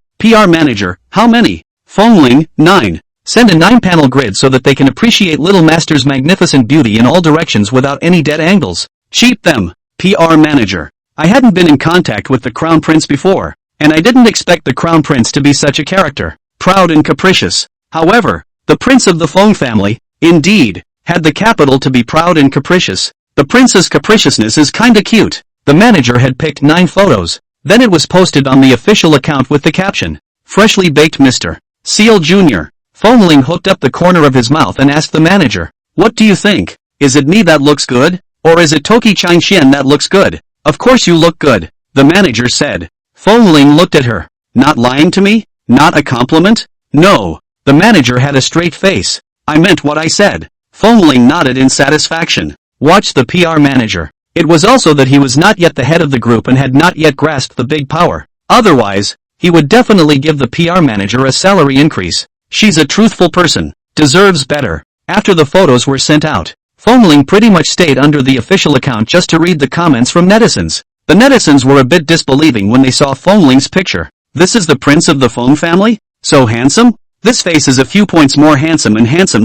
PR manager, how many? Fongling, 9. Send a 9-panel grid so that they can appreciate little master's magnificent beauty in all directions without any dead angles. Cheat them. PR manager. I hadn't been in contact with the crown prince before, and I didn't expect the crown prince to be such a character. Proud and capricious. However, the prince of the Fong family, indeed, had the capital to be proud and capricious. The prince's capriciousness is kinda cute. The manager had picked 9 photos. Then it was posted on the official account with the caption, Freshly Baked Mr. Seal Jr. Fongling hooked up the corner of his mouth and asked the manager, what do you think? Is it me that looks good? Or is it Toki Changxian that looks good? Of course you look good, the manager said. Fongling looked at her. Not lying to me? Not a compliment? No. The manager had a straight face. I meant what I said. Fongling nodded in satisfaction. Watch the PR manager. It was also that he was not yet the head of the group and had not yet grasped the big power. Otherwise, he would definitely give the PR manager a salary increase. She's a truthful person. Deserves better. After the photos were sent out, Fongling pretty much stayed under the official account just to read the comments from netizens. The netizens were a bit disbelieving when they saw Fongling's picture. This is the prince of the Fong family? So handsome? This face is a few points more handsome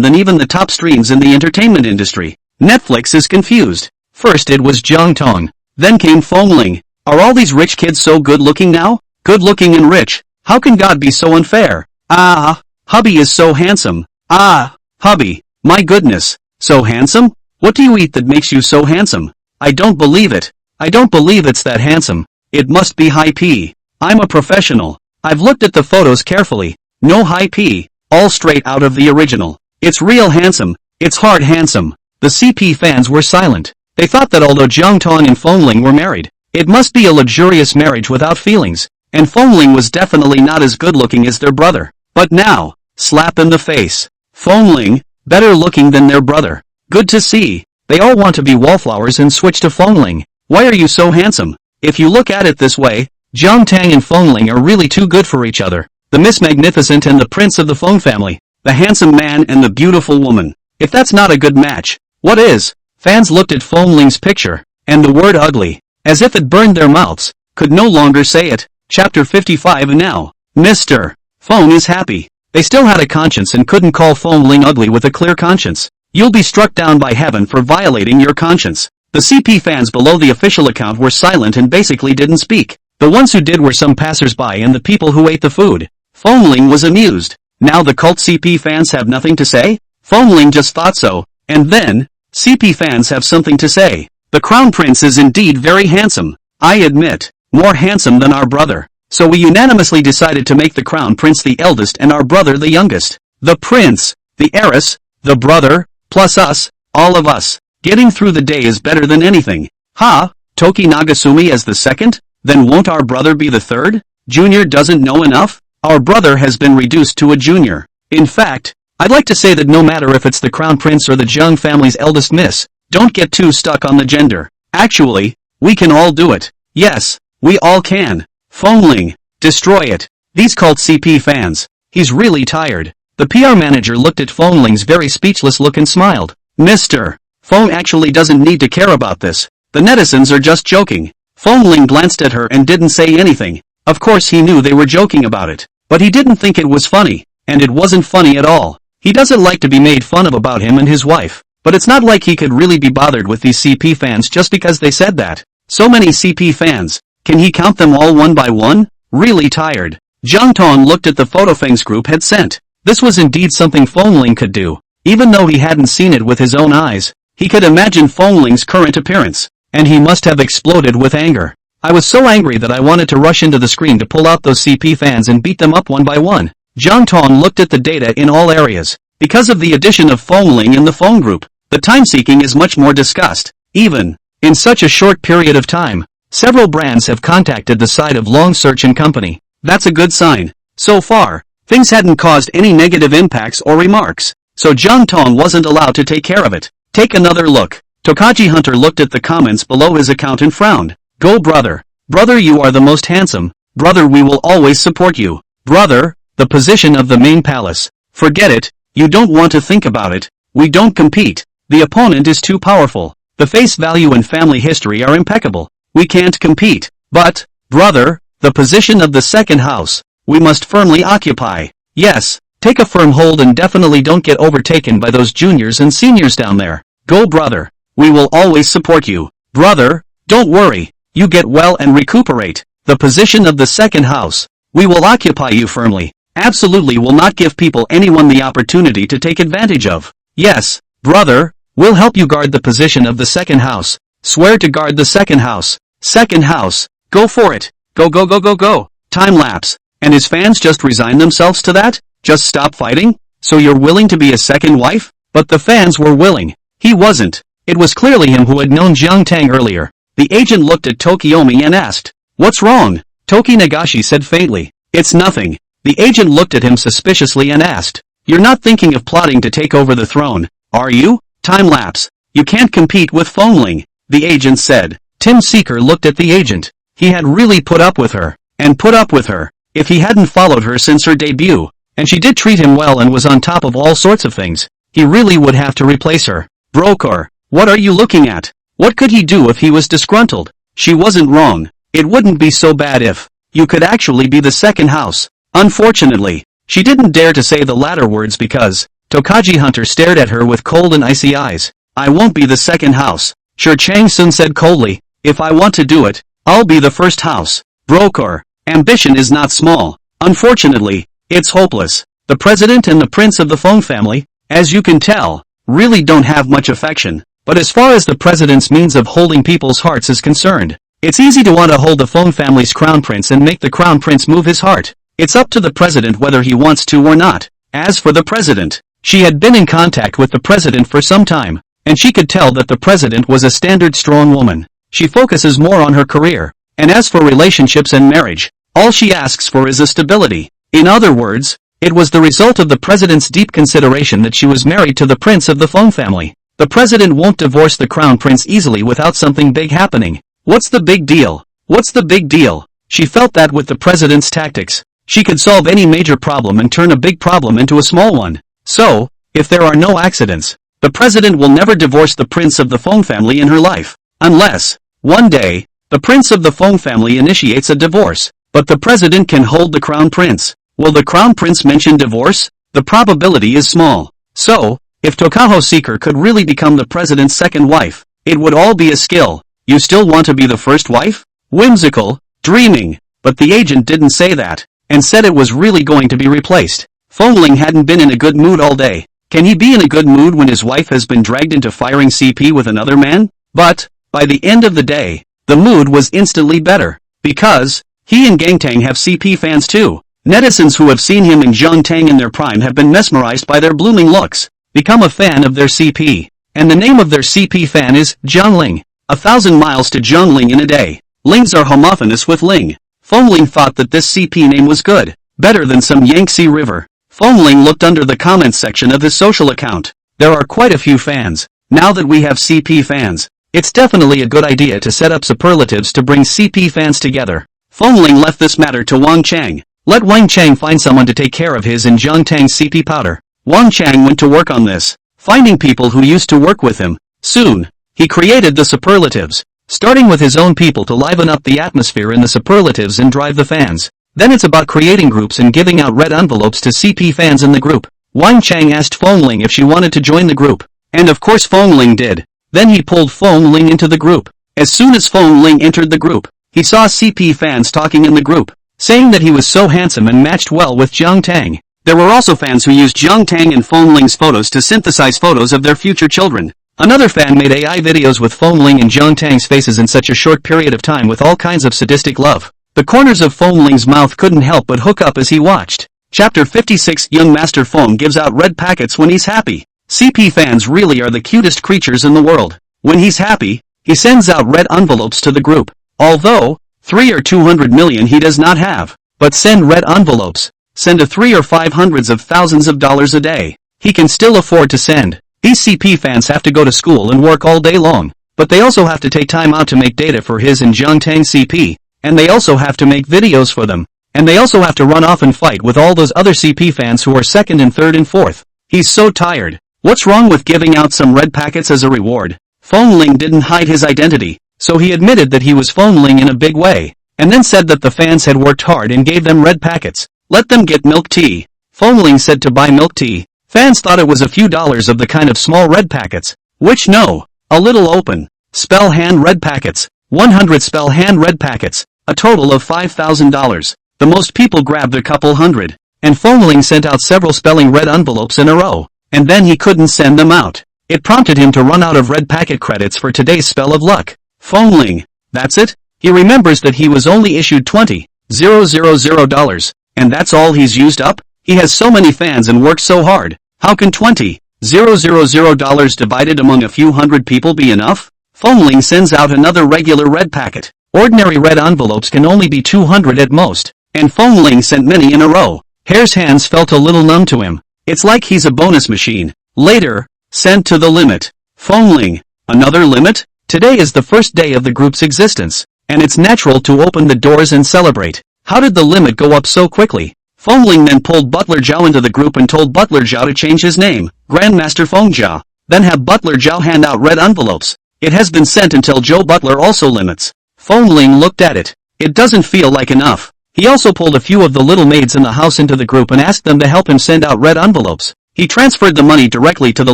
than even the top streams in the entertainment industry. Netflix is confused. First it was Jiang Tang. Then came Fongling. Are all these rich kids so good looking now? Good looking and rich. How can God be so unfair? Ah, hubby is so handsome. Ah, hubby. My goodness. So handsome? What do you eat that makes you so handsome? I don't believe it. I don't believe it's that handsome. It must be high P. I'm a professional. I've looked at the photos carefully. No high P. All straight out of the original. It's real handsome. It's hard handsome. The CP fans were silent. They thought that although Jiang Tang and Fongling were married, it must be a luxurious marriage without feelings, and Fongling was definitely not as good looking as their brother. But now, slap in the face. Fongling, better looking than their brother. Good to see. They all want to be wallflowers and switch to Fongling. Why are you so handsome? If you look at it this way, Jiang Tang and Fongling are really too good for each other. The Miss Magnificent and the Prince of the Fong family. The handsome man and the beautiful woman. If that's not a good match, what is? Fans looked at Fongling's picture, and the word ugly, as if it burned their mouths, could no longer say it. Chapter 55 now. Mr. Fong is happy. They still had a conscience and couldn't call Fongling ugly with a clear conscience. You'll be struck down by heaven for violating your conscience. The CP fans below the official account were silent and basically didn't speak. The ones who did were some passers-by and the people who ate the food. Fongling was amused. Now the cult CP fans have nothing to say? Fongling just thought so. And then, CP fans have something to say. The crown prince is indeed very handsome. I admit, more handsome than our brother. So we unanimously decided to make the crown prince the eldest and our brother the youngest. The prince, the heiress, the brother, plus us, all of us. Getting through the day is better than anything. Ha, Toki Nagasumi as the second? Then won't our brother be the third? Junior doesn't know enough? Our brother has been reduced to a junior. In fact, I'd like to say that no matter if it's the crown prince or the Jiang family's eldest miss, don't get too stuck on the gender. Actually, we can all do it. Yes, we all can. Fongling, destroy it. These cult CP fans. He's really tired. The PR manager looked at Fongling's very speechless look and smiled. Mr. Fong actually doesn't need to care about this. The netizens are just joking. Fongling glanced at her and didn't say anything. Of course he knew they were joking about it. But he didn't think it was funny. And it wasn't funny at all. He doesn't like to be made fun of about him and his wife. But it's not like he could really be bothered with these CP fans just because they said that. So many CP fans. Can he count them all one by one? Really tired. Jiang Tang looked at the photo Feng's group had sent. This was indeed something Fongling could do. Even though he hadn't seen it with his own eyes, he could imagine Fongling's current appearance. And he must have exploded with anger. I was so angry that I wanted to rush into the screen to pull out those CP fans and beat them up one by one. Jiang Tang looked at the data in all areas. Because of the addition of Fongling in the Fong group, the time-seeking is much more discussed. Even in such a short period of time, several brands have contacted the site of Long Search and Company. That's a good sign. So far, things hadn't caused any negative impacts or remarks. So Jiang Tang wasn't allowed to take care of it. Take another look. Tokaji Hunter looked at the comments below his account and frowned. Go brother. Brother, you are the most handsome. Brother, we will always support you. Brother, the position of the main palace. Forget it, you don't want to think about it, we don't compete. The opponent is too powerful. The face value and family history are impeccable. We can't compete. But, brother, the position of the second house, we must firmly occupy. Yes, take a firm hold and definitely don't get overtaken by those juniors and seniors down there. Go brother. We will always support you. Brother, don't worry. You get well and recuperate. The position of the second house. We will occupy you firmly. Absolutely will not give anyone the opportunity to take advantage of. Yes, brother, we'll help you guard the position of the second house. Swear to guard the second house. Second house. Go for it. Go go go go go. Time lapse. And his fans just resign themselves to that? Just stop fighting? So you're willing to be a second wife? But the fans were willing. He wasn't. It was clearly him who had known Jiang Tang earlier. The agent looked at Tokiomi and asked, "What's wrong?" Toki Nagashi said faintly, "It's nothing." The agent looked at him suspiciously and asked, "You're not thinking of plotting to take over the throne, are you?" Time lapse. "You can't compete with Fengling," the agent said. Tim Seeker looked at the agent. He had really put up with her, and put up with her. If he hadn't followed her since her debut, and she did treat him well and was on top of all sorts of things, he really would have to replace her. Broker, what are you looking at? What could he do if he was disgruntled? She wasn't wrong. It wouldn't be so bad if you could actually be the second house. Unfortunately, she didn't dare to say the latter words because Tokaji Hunter stared at her with cold and icy eyes. "I won't be the second house," Sure Chang Sun said coldly. "If I want to do it, I'll be the first house." Broker, ambition is not small. Unfortunately, it's hopeless. The president and the prince of the Feng family, as you can tell, really don't have much affection. But as far as the president's means of holding people's hearts is concerned, it's easy to want to hold the Feng family's crown prince and make the crown prince move his heart. It's up to the president whether he wants to or not. As for the president, she had been in contact with the president for some time, and she could tell that the president was a standard strong woman. She focuses more on her career, and as for relationships and marriage, all she asks for is a stability. In other words, it was the result of the president's deep consideration that she was married to the prince of the Feng family. The president won't divorce the crown prince easily without something big happening. What's the big deal? What's the big deal? She felt that with the president's tactics, she could solve any major problem and turn a big problem into a small one. So, if there are no accidents, the president will never divorce the prince of the Feng family in her life. Unless, one day, the prince of the Feng family initiates a divorce. But the president can hold the crown prince. Will the crown prince mention divorce? The probability is small. So, if Tokaho Seeker could really become the president's second wife, it would all be a skill. You still want to be the first wife? Whimsical, dreaming. But the agent didn't say that, and said it was really going to be replaced. Fengling hadn't been in a good mood all day. Can he be in a good mood when his wife has been dragged into firing CP with another man? But, by the end of the day, the mood was instantly better. Because, he and Gangtang have CP fans too. Netizens who have seen him and Jiang Tang in their prime have been mesmerized by their blooming looks. Become a fan of their CP. And the name of their CP fan is Jiangling. 1,000 miles to Jiangling in a day. Lings are homophonous with Ling. Fengling thought that this CP name was good. Better than some Yangtze River. Fengling looked under the comments section of his social account. There are quite a few fans. Now that we have CP fans, it's definitely a good idea to set up superlatives to bring CP fans together. Fengling left this matter to Wang Chang. Let Wang Chang find someone to take care of his and Jiang Tang's CP powder. Wang Chang went to work on this, finding people who used to work with him. Soon, he created the superlatives, starting with his own people to liven up the atmosphere in the superlatives and drive the fans. Then it's about creating groups and giving out red envelopes to CP fans in the group. Wang Chang asked Fengling if she wanted to join the group. And of course Fengling did. Then he pulled Fengling into the group. As soon as Fengling entered the group, he saw CP fans talking in the group, saying that he was so handsome and matched well with Jiang Tang. There were also fans who used Jiang Tang and Fengling's photos to synthesize photos of their future children. Another fan made AI videos with Fengling and Jiang Tang's faces in such a short period of time with all kinds of sadistic love. The corners of Fengling's mouth couldn't help but hook up as he watched. Chapter 56 Young Master Feng gives out red packets when he's happy. CP fans really are the cutest creatures in the world. When he's happy, he sends out red envelopes to the group. Although, 3 or 200 million he does not have. But send red envelopes. Send a 3 or 5 hundreds of thousands of dollars a day. He can still afford to send. These CP fans have to go to school and work all day long. But they also have to take time out to make data for his and Jiang Tang CP. And they also have to make videos for them. And they also have to run off and fight with all those other CP fans who are second and third and fourth. He's so tired. What's wrong with giving out some red packets as a reward? Phoneling didn't hide his identity, so he admitted that he was phoneling in a big way, and then said that the fans had worked hard and gave them red packets. Let them get milk tea. Phoneling said to buy milk tea. Fans thought it was a few dollars of the kind of small red packets, which no, a little open. Spell hand red packets. 100 spell hand red packets, a total of $5,000. The most people grabbed a couple hundred, and Phoneling sent out several spelling red envelopes in a row, and then he couldn't send them out. It prompted him to run out of red packet credits for today's spell of luck. Phoneling. That's it? He remembers that he was only issued $20,000, and that's all he's used up? He has so many fans and worked so hard. How can $20,000 divided among a few hundred people be enough? Phoneling sends out another regular red packet. Ordinary red envelopes can only be 200 at most, and Phoneling sent many in a row. Hare's hands felt a little numb to him. It's like he's a bonus machine. Later, sent to the limit. Phoneling. Another limit? Today is the first day of the group's existence, and it's natural to open the doors and celebrate. How did the limit go up so quickly? Phoneling then pulled Butler Zhao into the group and told Butler Zhao to change his name, Grandmaster Phone Zhao. Then have Butler Zhao hand out red envelopes. It has been sent until Joe Butler also limits. Phoneling looked at it. It doesn't feel like enough. He also pulled a few of the little maids in the house into the group and asked them to help him send out red envelopes. He transferred the money directly to the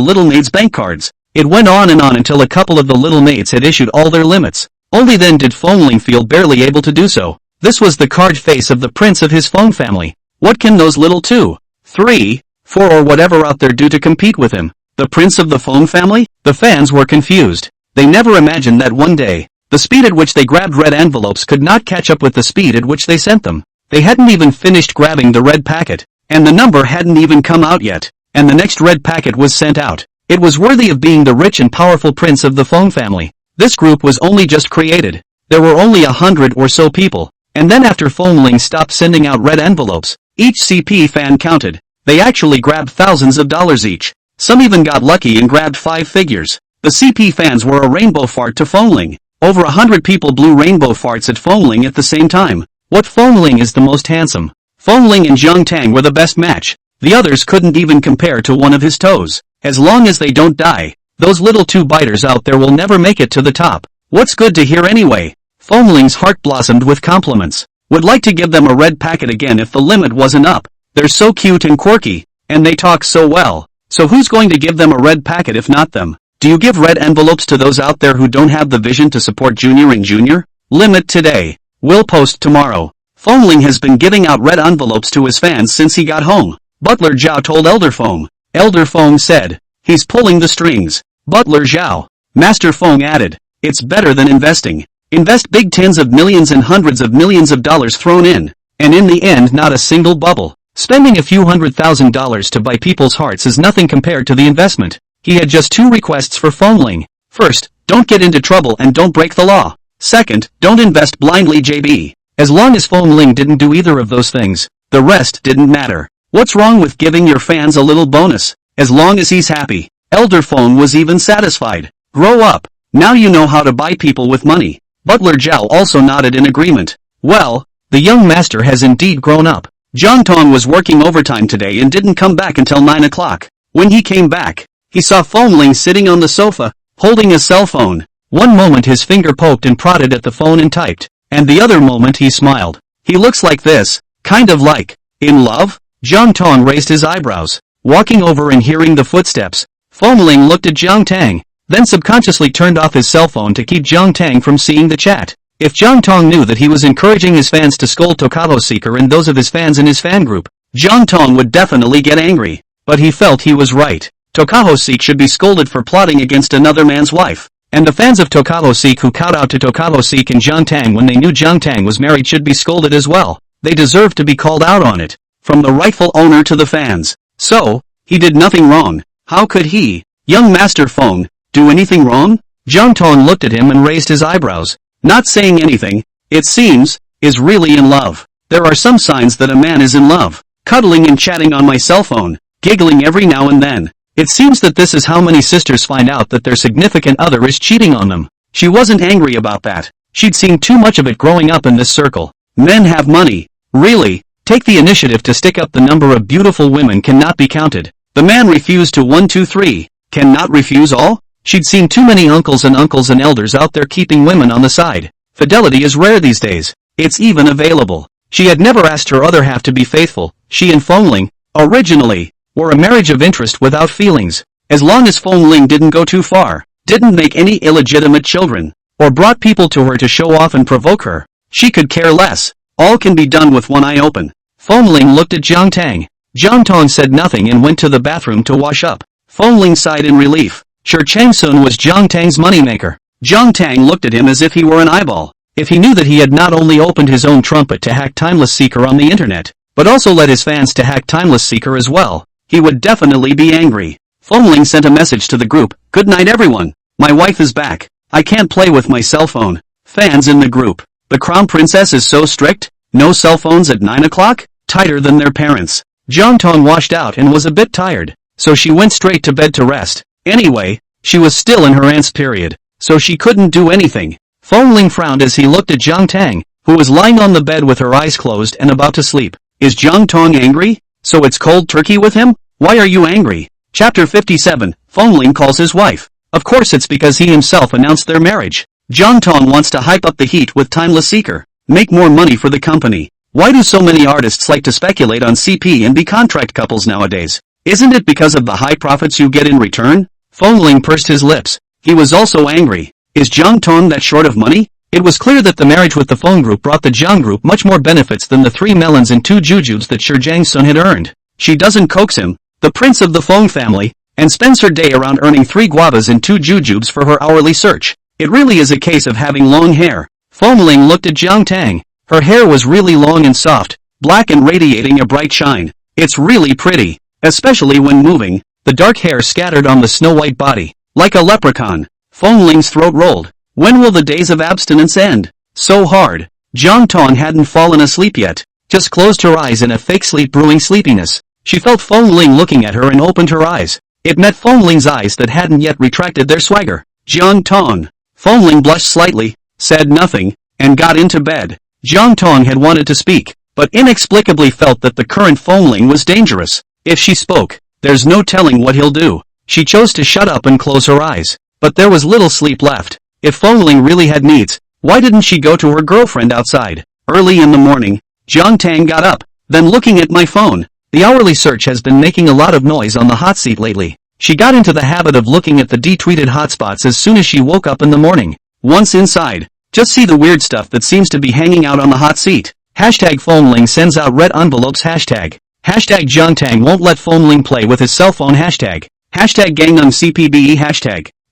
little maids' bank cards. It went on and on until a couple of the little maids had issued all their limits. Only then did Phoneling feel barely able to do so. This was the card face of the prince of his phone family. What can those little 2, 3, 4 or whatever out there do to compete with him? The prince of the phone family? The fans were confused. They never imagined that one day, the speed at which they grabbed red envelopes could not catch up with the speed at which they sent them. They hadn't even finished grabbing the red packet, and the number hadn't even come out yet, and the next red packet was sent out. It was worthy of being the rich and powerful prince of the phone family. This group was only just created. There were only 100 or so people, and then after Phoneling stopped sending out red envelopes, each CP fan counted. They actually grabbed thousands of dollars each. Some even got lucky and grabbed 5 figures. The CP fans were a rainbow fart to Phoneling. Over 100 people blew rainbow farts at Phoneling at the same time. What Phoneling is the most handsome? Phoneling and Jiang Tang were the best match. The others couldn't even compare to one of his toes. As long as they don't die, those little 2 biters out there will never make it to the top. What's good to hear anyway? Phoneling's heart blossomed with compliments. Would like to give them a red packet again if the limit wasn't up. They're so cute and quirky, and they talk so well. So who's going to give them a red packet if not them? Do you give red envelopes to those out there who don't have the vision to support Junior and Junior? Limit today. Will post tomorrow. Phoneling has been giving out red envelopes to his fans since he got home. Butler Zhao told Elder Fong. Elder Fong said, he's pulling the strings. Butler Zhao. Master Fong added, it's better than investing. Invest big tens of millions and hundreds of millions of dollars thrown in, and in the end not a single bubble. Spending a few $100,000 to buy people's hearts is nothing compared to the investment. He had just 2 requests for Phoneling. First, don't get into trouble and don't break the law. Second, don't invest blindly JB. As long as Phoneling didn't do either of those things, the rest didn't matter. What's wrong with giving your fans a little bonus? As long as he's happy. Elder Fong was even satisfied. Grow up. Now you know how to buy people with money. Butler Zhao also nodded in agreement. Well, the young master has indeed grown up. Jiang Tang was working overtime today and didn't come back until 9 o'clock. When he came back, he saw Phoneling sitting on the sofa, holding a cell phone. One moment his finger poked and prodded at the phone and typed, and the other moment he smiled. He looks like this, kind of like, in love? Jiang Tang raised his eyebrows, walking over and hearing the footsteps. Phoneling looked at Jiang Tang, then subconsciously turned off his cell phone to keep Jiang Tang from seeing the chat. If Jiang Tang knew that he was encouraging his fans to scold Tokabo Seeker and those of his fans in his fan group, Jiang Tang would definitely get angry. But he felt he was right. Tokabo Seek should be scolded for plotting against another man's wife. And the fans of Tokabo Seek who cowed out to Tokabo Seek and Jiang Tang when they knew Jiang Tang was married should be scolded as well. They deserve to be called out on it. From the rightful owner to the fans. So, he did nothing wrong. How could he, young Master Fong, do anything wrong? Jiang Tang looked at him and raised his eyebrows. Not saying anything, it seems, is really in love. There are some signs that a man is in love. Cuddling and chatting on my cell phone, giggling every now and then. It seems that this is how many sisters find out that their significant other is cheating on them. She wasn't angry about that. She'd seen too much of it growing up in this circle. Men have money. Really? Take the initiative to stick up. The number of beautiful women cannot be counted. The man refused to 1 2 3. Cannot refuse all? She'd seen too many uncles and elders out there keeping women on the side. Fidelity is rare these days. It's even available. She had never asked her other half to be faithful. She and Fengling, originally, were a marriage of interest without feelings. As long as Fengling didn't go too far, didn't make any illegitimate children, or brought people to her to show off and provoke her, she could care less. All can be done with one eye open. Fengling looked at Jiang Tang. Jiang Tang said nothing and went to the bathroom to wash up. Fengling sighed in relief. Sure, Chang Sun was Jiang Tang's moneymaker. Jiang Tang looked at him as if he were an eyeball. If he knew that he had not only opened his own trumpet to hack Timeless Seeker on the internet, but also led his fans to hack Timeless Seeker as well, he would definitely be angry. Fengling sent a message to the group. Good night everyone. My wife is back. I can't play with my cell phone. Fans in the group. The crown princess is so strict? No cell phones at 9 o'clock? Tighter than their parents. Jiang Tang washed out and was a bit tired, so she went straight to bed to rest. Anyway, she was still in her aunt's period, so she couldn't do anything. Fengling frowned as he looked at Jiang Tang, who was lying on the bed with her eyes closed and about to sleep. Is Jiang Tang angry? So it's cold turkey with him? Why are you angry? Chapter 57, Fengling calls his wife. Of course it's because he himself announced their marriage. Jiang Tang wants to hype up the heat with Timeless Seeker, make more money for the company. Why do so many artists like to speculate on CP and be contract couples nowadays? Isn't it because of the high profits you get in return? Fengling pursed his lips. He was also angry. Is Jiang Tang that short of money? It was clear that the marriage with the Feng group brought the Jiang group much more benefits than the 3 melons and 2 jujubes that Jiang Sun had earned. She doesn't coax him, the prince of the Feng family, and spends her day around earning 3 guavas and 2 jujubes for her hourly search. It really is a case of having long hair. Fengling looked at Jiang Tang. Her hair was really long and soft, black and radiating a bright shine. It's really pretty, especially when moving, the dark hair scattered on the snow-white body, like a leprechaun. Fengling's throat rolled. When will the days of abstinence end? So hard. Jiang Tang hadn't fallen asleep yet, just closed her eyes in a fake sleep brewing sleepiness. She felt Fengling looking at her and opened her eyes. It met Fengling's eyes that hadn't yet retracted their swagger. Jiang Tang. Fengling blushed slightly, said nothing, and got into bed. Jiang Tang had wanted to speak, but inexplicably felt that the current Fengling was dangerous. If she spoke, there's no telling what he'll do. She chose to shut up and close her eyes. But there was little sleep left. If Fengling really had needs, why didn't she go to her girlfriend outside? Early in the morning, Jiang Tang got up, then looking at my phone. The hourly search has been making a lot of noise on the hot seat lately. She got into the habit of looking at the detweeted hotspots as soon as she woke up in the morning. Once inside, just see the weird stuff that seems to be hanging out on the hot seat. Hashtag Fengling sends out red envelopes. Hashtag Jiang Tang won't let Fengling play with his cell phone. Hashtag Gangnam CPBE.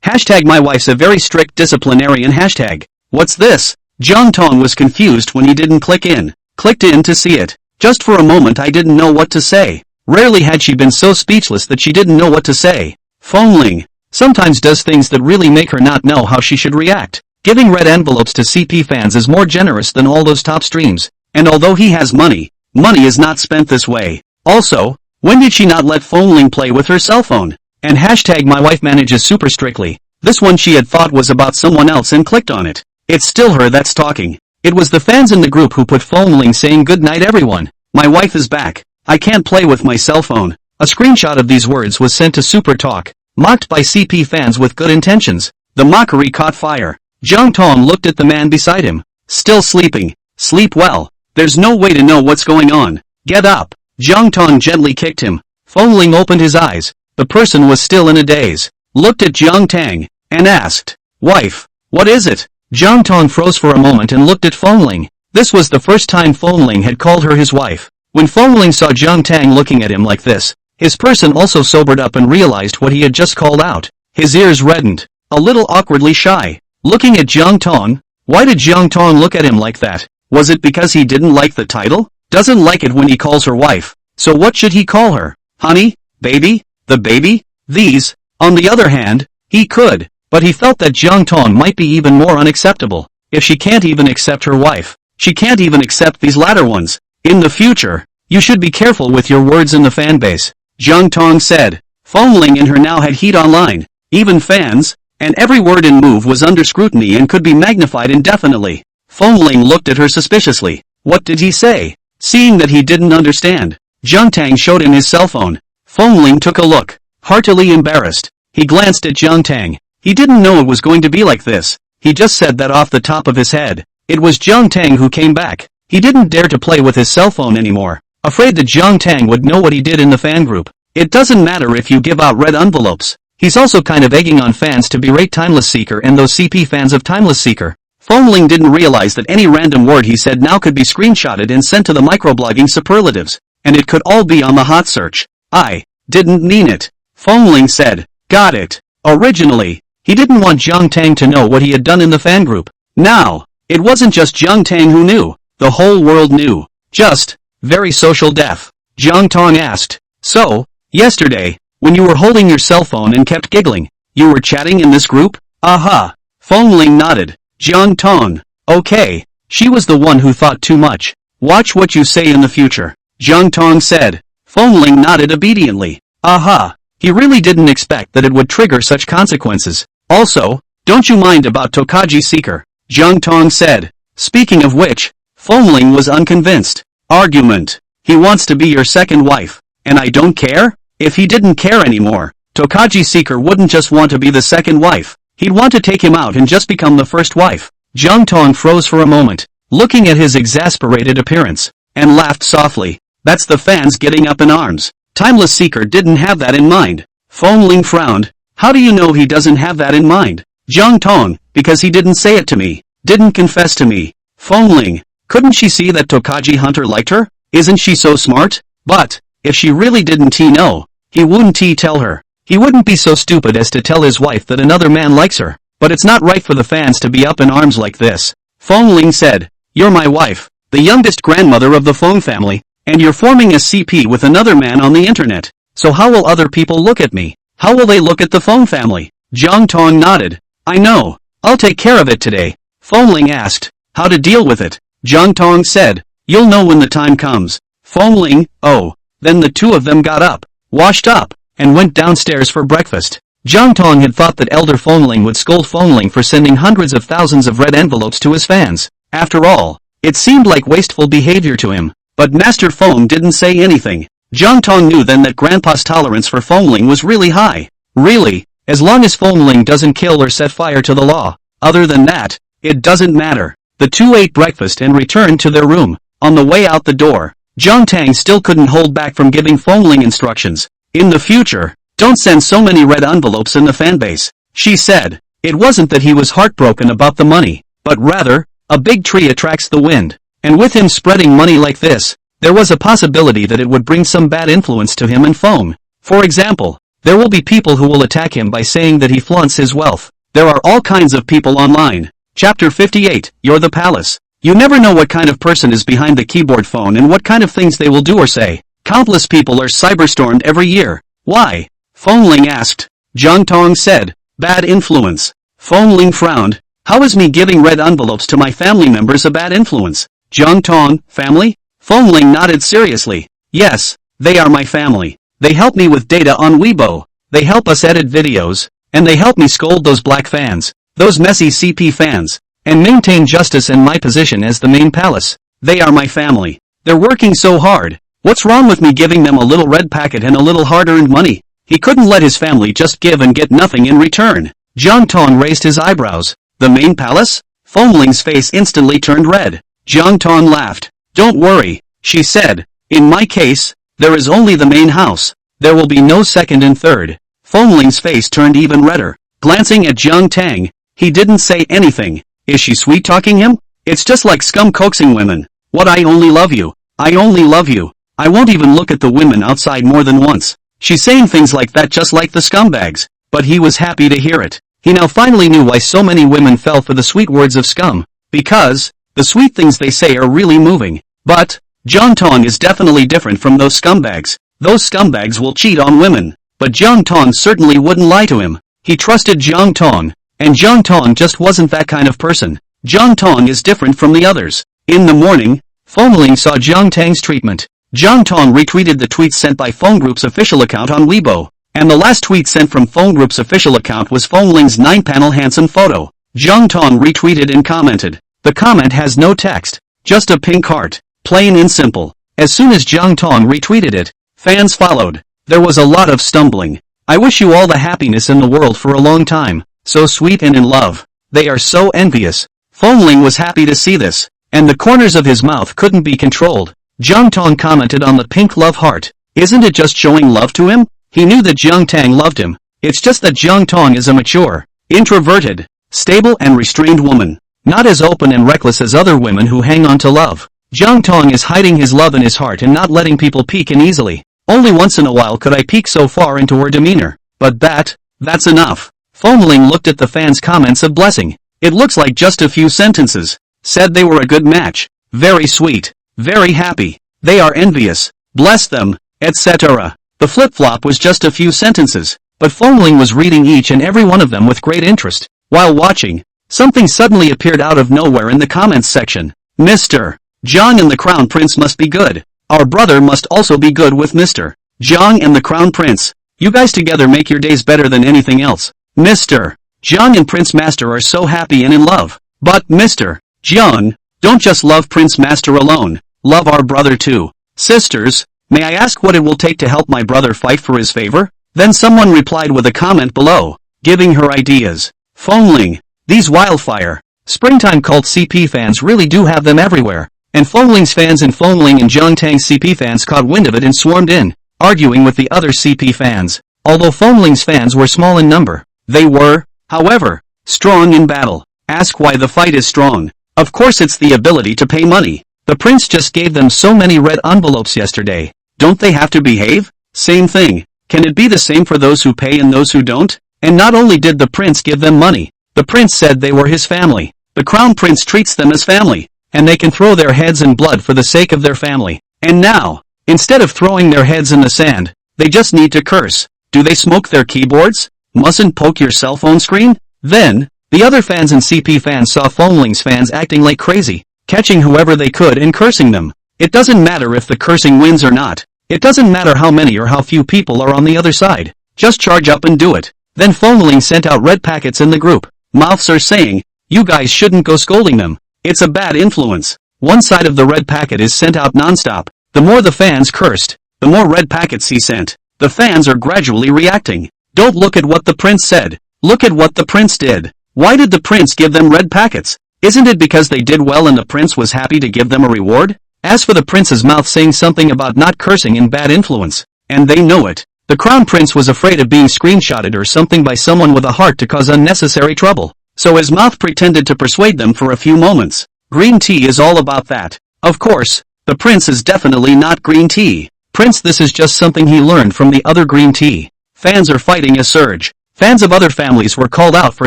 Hashtag my wife's a very strict disciplinarian. Hashtag what's this? Jiang Tang was confused when he didn't clicked in to see it. Just for a moment I didn't know what to say. Rarely had she been so speechless that she didn't know what to say. Fengling sometimes does things that really make her not know how she should react. Giving red envelopes to CP fans is more generous than all those top streams. And although he has money is not spent this way. Also, when did she not let Fengling play with her cell phone? And hashtag my wife manages super strictly. This one she had thought was about someone else and clicked on it. It's still her that's talking. It was the fans in the group who put Fengling saying good night everyone. My wife is back. I can't play with my cell phone. A screenshot of these words was sent to Super Talk, mocked by CP fans with good intentions. The mockery caught fire. Jiang Tang looked at the man beside him. Still sleeping. Sleep well. There's no way to know what's going on. Get up. Jiang Tang gently kicked him. Fengling opened his eyes. The person was still in a daze. Looked at Jiang Tang, and asked, "Wife, what is it?" Jiang Tang froze for a moment and looked at Fengling. This was the first time Fengling had called her his wife. When Fengling saw Jiang Tang looking at him like this, his person also sobered up and realized what he had just called out. His ears reddened, a little awkwardly shy. Looking at Jiang Tang, why did Jiang Tang look at him like that? Was it because he didn't like the title? Doesn't like it when he calls her wife. So what should he call her? Honey? Baby? The baby? These? On the other hand, he could, but he felt that Jiang Tang might be even more unacceptable. If she can't even accept her wife, she can't even accept these latter ones. In the future, you should be careful with your words in the fanbase, Jiang Tang said. Fengling and her now had heat online, even fans, and every word and move was under scrutiny and could be magnified indefinitely. Fengling looked at her suspiciously. What did he say? Seeing that he didn't understand, Jiang Tang showed him his cell phone. Fengling took a look, heartily embarrassed. He glanced at Jiang Tang. He didn't know it was going to be like this. He just said that off the top of his head. It was Jiang Tang who came back. He didn't dare to play with his cell phone anymore, afraid that Jiang Tang would know what he did in the fan group. It doesn't matter if you give out red envelopes. He's also kind of egging on fans to berate Timeless Seeker and those CP fans of Timeless Seeker. Fengling didn't realize that any random word he said now could be screenshotted and sent to the microblogging superlatives, and it could all be on the hot search. I didn't mean it. Fengling said. Got it. Originally, he didn't want Jiang Tang to know what he had done in the fan group. Now, it wasn't just Jiang Tang who knew. The whole world knew. Just, very social deaf. Jiang Tang asked. So, yesterday, when you were holding your cell phone and kept giggling, you were chatting in this group? Aha. Fengling nodded. Jiang Tang. Okay. She was the one who thought too much. Watch what you say in the future. Jiang Tang said. Fengling nodded obediently. Aha. He really didn't expect that it would trigger such consequences. Also, don't you mind about Tokaji Seeker? Jiang Tang said. Speaking of which, Fengling was unconvinced. Argument. He wants to be your second wife. And I don't care? If he didn't care anymore, Tokaji Seeker wouldn't just want to be the second wife. He'd want to take him out and just become the first wife. Jiang Tang froze for a moment, looking at his exasperated appearance, and laughed softly. That's the fans getting up in arms. Timeless Seeker didn't have that in mind. Fengling frowned. How do you know he doesn't have that in mind? Jiang Tang, because he didn't say it to me. Didn't confess to me. Fengling, couldn't she see that Tokaji Hunter liked her? Isn't she so smart? But, if she really didn't know, he wouldn't tell her. He wouldn't be so stupid as to tell his wife that another man likes her. But it's not right for the fans to be up in arms like this. Fengling said. You're my wife, the youngest grandmother of the Feng family, and you're forming a CP with another man on the internet. So how will other people look at me? How will they look at the Feng family? Jiang Tang nodded. I know. I'll take care of it today. Fengling asked. How to deal with it? Jiang Tang said. You'll know when the time comes. Fengling, oh. Then the two of them got up, washed up, and went downstairs for breakfast. Jiang Tang had thought that Elder Fengling would scold Fengling for sending hundreds of thousands of red envelopes to his fans. After all, it seemed like wasteful behavior to him. But Master Feng didn't say anything. Jiang Tang knew then that Grandpa's tolerance for Fengling was really high. Really, as long as Fengling doesn't kill or set fire to the law. Other than that, it doesn't matter. The two ate breakfast and returned to their room. On the way out the door, Jiang Tang still couldn't hold back from giving Fengling instructions. In the future, don't send so many red envelopes in the fanbase, she said. It wasn't that he was heartbroken about the money, but rather, a big tree attracts the wind. And with him spreading money like this, there was a possibility that it would bring some bad influence to him and Feng. For example, there will be people who will attack him by saying that he flaunts his wealth. There are all kinds of people online. Chapter 58, You're the Palace. You never know what kind of person is behind the keyboard phone and what kind of things they will do or say. Countless people are cyberstormed every year. Why? Fengling asked. Jiang Tang said. Bad influence. Fengling frowned. How is me giving red envelopes to my family members a bad influence? Jiang Tang, family? Fengling nodded seriously. Yes, they are my family. They help me with data on Weibo. They help us edit videos. And they help me scold those black fans. Those messy CP fans. And maintain justice and my position as the main palace. They are my family. They're working so hard. What's wrong with me giving them a little red packet and a little hard-earned money? He couldn't let his family just give and get nothing in return. Jiang Tang raised his eyebrows. The main palace? Fengling's face instantly turned red. Jiang Tang laughed. Don't worry, she said. In my case, there is only the main house. There will be no second and third. Fengling's face turned even redder. Glancing at Jiang Tang, he didn't say anything. Is she sweet-talking him? It's just like scum coaxing women. What, I only love you. I only love you. I won't even look at the women outside more than once. She's saying things like that just like the scumbags. But he was happy to hear it. He now finally knew why so many women fell for the sweet words of scum. Because, the sweet things they say are really moving. But, Jiang Tang is definitely different from those scumbags. Those scumbags will cheat on women. But Jiang Tang certainly wouldn't lie to him. He trusted Jiang Tang. And Jiang Tang just wasn't that kind of person. Jiang Tang is different from the others. In the morning, Fengling saw Jiang Tang's treatment. Jiang Tang retweeted the tweets sent by Feng Group's official account on Weibo. And the last tweet sent from Feng Group's official account was Fengling's 9-panel handsome photo. Jiang Tang retweeted and commented. The comment has no text. Just a pink heart. Plain and simple. As soon as Jiang Tang retweeted it, fans followed. There was a lot of stumbling. I wish you all the happiness in the world for a long time. So sweet and in love. They are so envious. Fengling was happy to see this, and the corners of his mouth couldn't be controlled. Jiang Tang commented on the pink love heart. Isn't it just showing love to him? He knew that Jiang Tang loved him. It's just that Jiang Tang is a mature, introverted, stable and restrained woman. Not as open and reckless as other women who hang on to love. Jiang Tang is hiding his love in his heart and not letting people peek in easily. Only once in a while could I peek so far into her demeanor. But that's enough. Fengling looked at the fans' comments of blessing. It looks like just a few sentences. Said they were a good match. Very sweet. Very happy. They are envious. Bless them, etc. The flip-flop was just a few sentences, but Fengling was reading each and every one of them with great interest. While watching, something suddenly appeared out of nowhere in the comments section. Mr. Jiang and the Crown Prince must be good. Our brother must also be good with Mr. Jiang and the Crown Prince. You guys together make your days better than anything else. Mr. Jiang and Prince Master are so happy and in love. But Mr. Jiang, don't just love Prince Master alone. Love our brother too. Sisters, may I ask what it will take to help my brother fight for his favor? Then someone replied with a comment below, giving her ideas. Fengling, these wildfire, springtime cult CP fans really do have them everywhere. And Fengling's fans and Fengling and Jiang Tang CP fans caught wind of it and swarmed in, arguing with the other CP fans. Although Fengling's fans were small in number, they were, however, strong in battle. Ask why the fight is strong. Of course it's the ability to pay money. The prince just gave them so many red envelopes yesterday. Don't they have to behave? Same thing. Can it be the same for those who pay and those who don't? And not only did the prince give them money, the prince said they were his family. The crown prince treats them as family, and they can throw their heads in blood for the sake of their family. And now, instead of throwing their heads in the sand, they just need to curse. Do they smoke their keyboards? Mustn't poke your cell phone screen? Then, the other fans and CP fans saw Fengling's fans acting like crazy, catching whoever they could and cursing them. It doesn't matter if the cursing wins or not. It doesn't matter how many or how few people are on the other side. Just charge up and do it. Then Fengling sent out red packets in the group. Mouths are saying, you guys shouldn't go scolding them. It's a bad influence. One side of the red packet is sent out non-stop. The more the fans cursed, the more red packets he sent. The fans are gradually reacting. Don't look at what the prince said. Look at what the prince did. Why did the prince give them red packets? Isn't it because they did well and the prince was happy to give them a reward? As for the prince's mouth saying something about not cursing and bad influence, and they know it. The crown prince was afraid of being screenshotted or something by someone with a heart to cause unnecessary trouble. So his mouth pretended to persuade them for a few moments. Green tea is all about that. Of course, the prince is definitely not green tea. Prince, this is just something he learned from the other green tea. Fans are fighting a surge. Fans of other families were called out for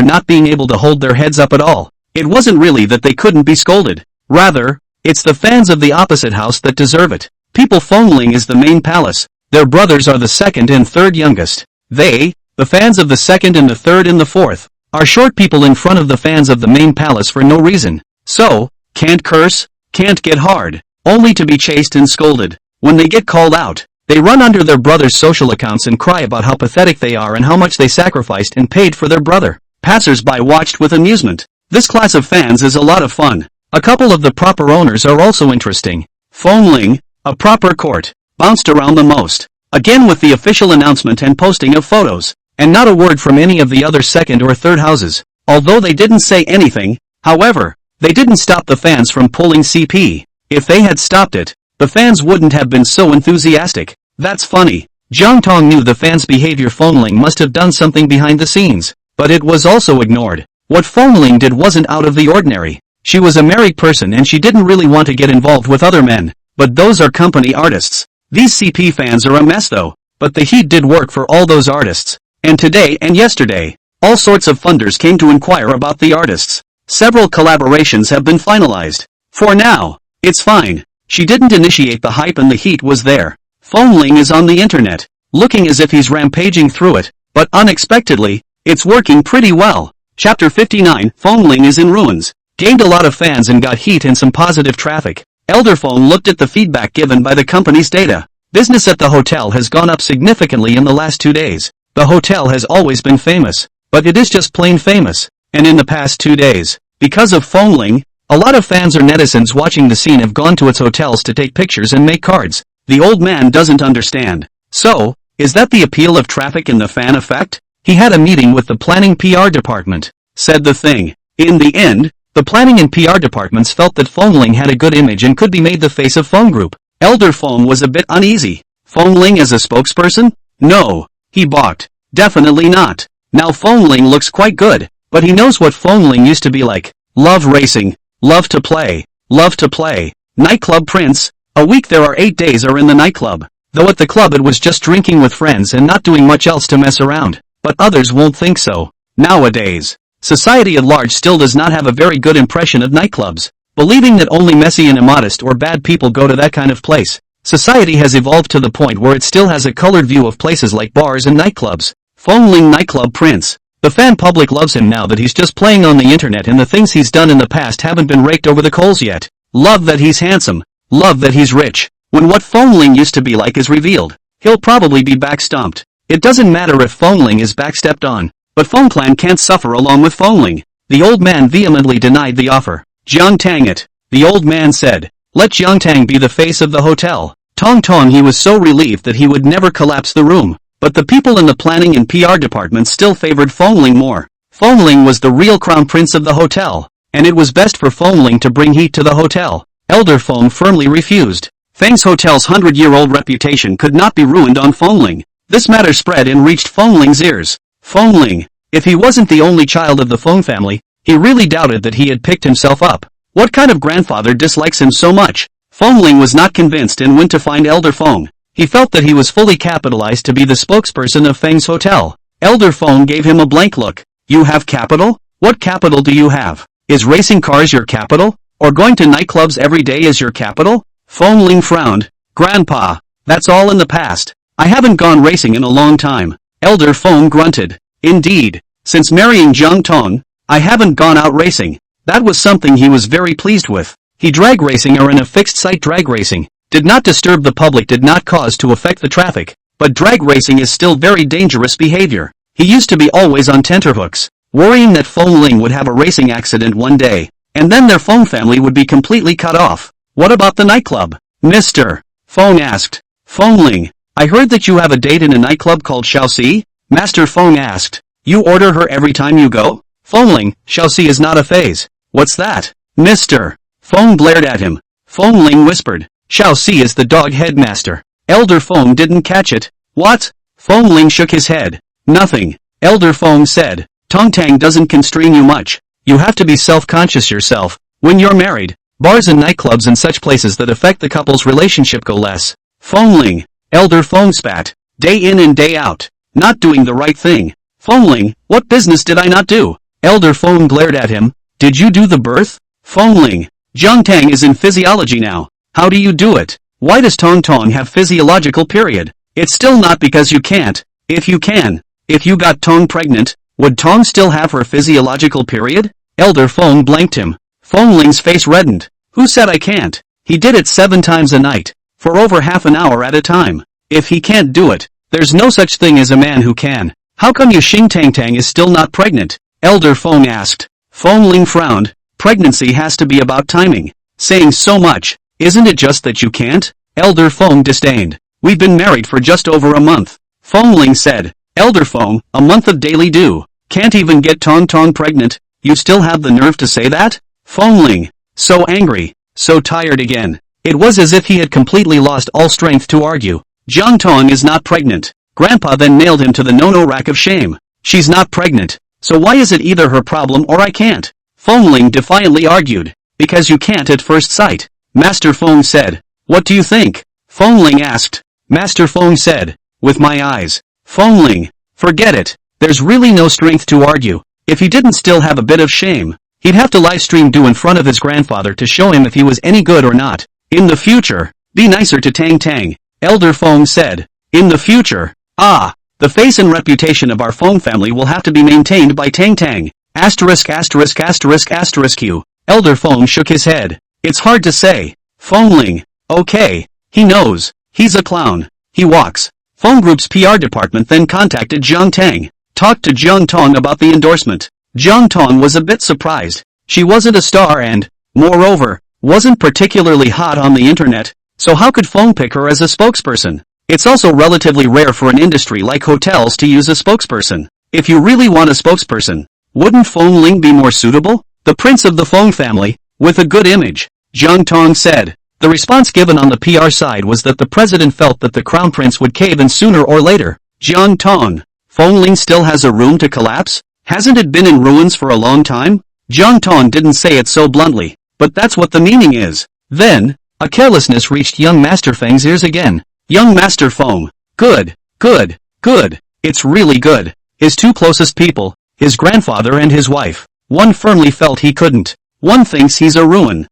not being able to hold their heads up at all. It wasn't really that they couldn't be scolded. Rather, it's the fans of the opposite house that deserve it. People Fengling is the main palace. Their brothers are the second and third youngest. They, the fans of the second and the third and the fourth, are short people in front of the fans of the main palace for no reason. So, can't curse, can't get hard, only to be chased and scolded. When they get called out, they run under their brother's social accounts and cry about how pathetic they are and how much they sacrificed and paid for their brother. Passers-by watched with amusement. This class of fans is a lot of fun. A couple of the proper owners are also interesting. Fengling, a proper court, bounced around the most. Again with the official announcement and posting of photos, and not a word from any of the other second or third houses. Although they didn't say anything, however, they didn't stop the fans from pulling CP. If they had stopped it, the fans wouldn't have been so enthusiastic. That's funny. Jiang Tang knew the fans' behavior. Fengling must have done something behind the scenes, but it was also ignored. What Fengling did wasn't out of the ordinary. She was a married person and she didn't really want to get involved with other men, but those are company artists. These CP fans are a mess though, but the heat did work for all those artists. And today and yesterday, all sorts of funders came to inquire about the artists. Several collaborations have been finalized. For now, it's fine. She didn't initiate the hype and the heat was there. Fengling is on the internet, looking as if he's rampaging through it, but unexpectedly, it's working pretty well. Chapter 59, Fengling is in ruins. Gained a lot of fans and got heat and some positive traffic. Elderphone looked at the feedback given by the company's data. Business at the hotel has gone up significantly in the last 2 days. The hotel has always been famous, but it is just plain famous. And in the past 2 days, because of Fengling, A lot of fans or netizens watching the scene have gone to its hotels to take pictures and make cards. The old man doesn't understand. So, is that the appeal of traffic and the fan effect? He had a meeting with the planning PR department, said the thing. In the end, the planning and PR departments felt that Fongling had a good image and could be made the face of Fong Group. Elder Fong was a bit uneasy. Fongling as a spokesperson? No. He balked. Definitely not. Now Fongling looks quite good, but he knows what Fongling used to be like. Love racing. Love to play. Love to play. Nightclub prince. A week there are 8 days are in the nightclub. Though at the club it was just drinking with friends and not doing much else to mess around. But others won't think so. Nowadays, society at large still does not have a very good impression of nightclubs, believing that only messy and immodest or bad people go to that kind of place. Society has evolved to the point where it still has a colored view of places like bars and nightclubs. Fongling nightclub prince. The fan public loves him now that he's just playing on the internet and the things he's done in the past haven't been raked over the coals yet. Love that he's handsome. Love that he's rich. When what Fongling used to be like is revealed, he'll probably be backstomped. It doesn't matter if Fongling is backstepped on, but Fongclan can't suffer along with Fongling. The old man vehemently denied the offer. Jiang Tang it. The old man said, let Jiang Tang be the face of the hotel. Tong he was so relieved that he would never collapse the room. But the people in the planning and PR department still favored Fongling more. Fongling was the real crown prince of the hotel, and it was best for Fongling to bring heat to the hotel. Elder Fong firmly refused. Fang's hotel's 100-year-old reputation could not be ruined on Fongling. This matter spread and reached Fongling's ears. Fongling, if he wasn't the only child of the Fong family, he really doubted that he had picked himself up. What kind of grandfather dislikes him so much? Fongling was not convinced and went to find Elder Fong. He felt that he was fully capitalized to be the spokesperson of Fang's hotel. Elder Fong gave him a blank look. You have capital? What capital do you have? Is racing cars your capital? Or going to nightclubs every day is your capital? Fongling frowned. Grandpa, that's all in the past. I haven't gone racing in a long time. Elder Fong grunted. Indeed, since marrying Jiang Tang, I haven't gone out racing. That was something he was very pleased with. He drag racing or in a fixed site drag racing. Did not disturb the public, did not cause to affect the traffic, but drag racing is still very dangerous behavior. He used to be always on tenterhooks, worrying that Fongling would have a racing accident one day, and then their Fong family would be completely cut off. What about the nightclub? Mr. Fong asked. Fongling, I heard that you have a date in a nightclub called Shaoxi? Master Fong asked. You order her every time you go? Fongling, Shaoxi is not a phase. What's that? Mr. Fong glared at him. Fongling whispered. Shaoxi is the dog headmaster. Elder Fong didn't catch it. What? Fongling shook his head. Nothing. Elder Fong said. Tongtang doesn't constrain you much. You have to be self-conscious yourself. When you're married, bars and nightclubs and such places that affect the couple's relationship go less. Fongling. Elder Fong spat. Day in and day out. Not doing the right thing. Fongling, what business did I not do? Elder Fong glared at him. Did you do the birth? Fongling. Jiang Tang is in physiology now. How do you do it? Why does Tong have physiological period? It's still not because you can't. If you can. If you got Tong pregnant, would Tong still have her physiological period? Elder Fong blanked him. Fongling's face reddened. Who said I can't? He did it 7 times a night, for over half an hour at a time. If he can't do it, there's no such thing as a man who can. How come you Xing Tang is still not pregnant? Elder Fong asked. Fongling frowned. Pregnancy has to be about timing. Saying so much. Isn't it just that you can't? Elder Fong disdained. We've been married for just over a month. Fongling said. Elder Fong, a month of daily due. Can't even get Tong pregnant. You still have the nerve to say that? Fongling. So angry. So tired again. It was as if he had completely lost all strength to argue. Jiang Tang is not pregnant. Grandpa then nailed him to the no-no rack of shame. She's not pregnant. So why is it either her problem or I can't? Fongling defiantly argued. Because you can't at first sight. Master Fong said. What do you think? Fongling asked. Master Fong said. With my eyes. Fongling. Forget it. There's really no strength to argue. If he didn't still have a bit of shame, he'd have to live stream do in front of his grandfather to show him if he was any good or not. In the future, be nicer to Tang. Elder Fong said. In the future. Ah. The face and reputation of our Fong family will have to be maintained by Tang. Asterisk asterisk asterisk asterisk Q. Elder Fong shook his head. It's hard to say. Fongling. Okay. He knows. He's a clown. He walks. Fong Group's PR department then contacted Jiang Tang. Talked to Jiang Tang about the endorsement. Jiang Tang was a bit surprised. She wasn't a star and, Moreover, wasn't particularly hot on the internet, so how could Fong pick her as a spokesperson? It's also relatively rare for an industry like hotels to use a spokesperson. If you really want a spokesperson, wouldn't Fong Ling be more suitable? The prince of the Fong family, with a good image, Jiang Tang said. The response given on the PR side was that the president felt that the crown prince would cave in sooner or later. Jiang Tang, Fong Ling still has a room to collapse? Hasn't it been in ruins for a long time? Jiang Tang didn't say it so bluntly, but that's what the meaning is. Then, a carelessness reached young Master Feng's ears again. Young Master Feng. Good, good, good. It's really good. His two closest people, his grandfather and his wife. One firmly felt he couldn't. One thinks he's a ruin.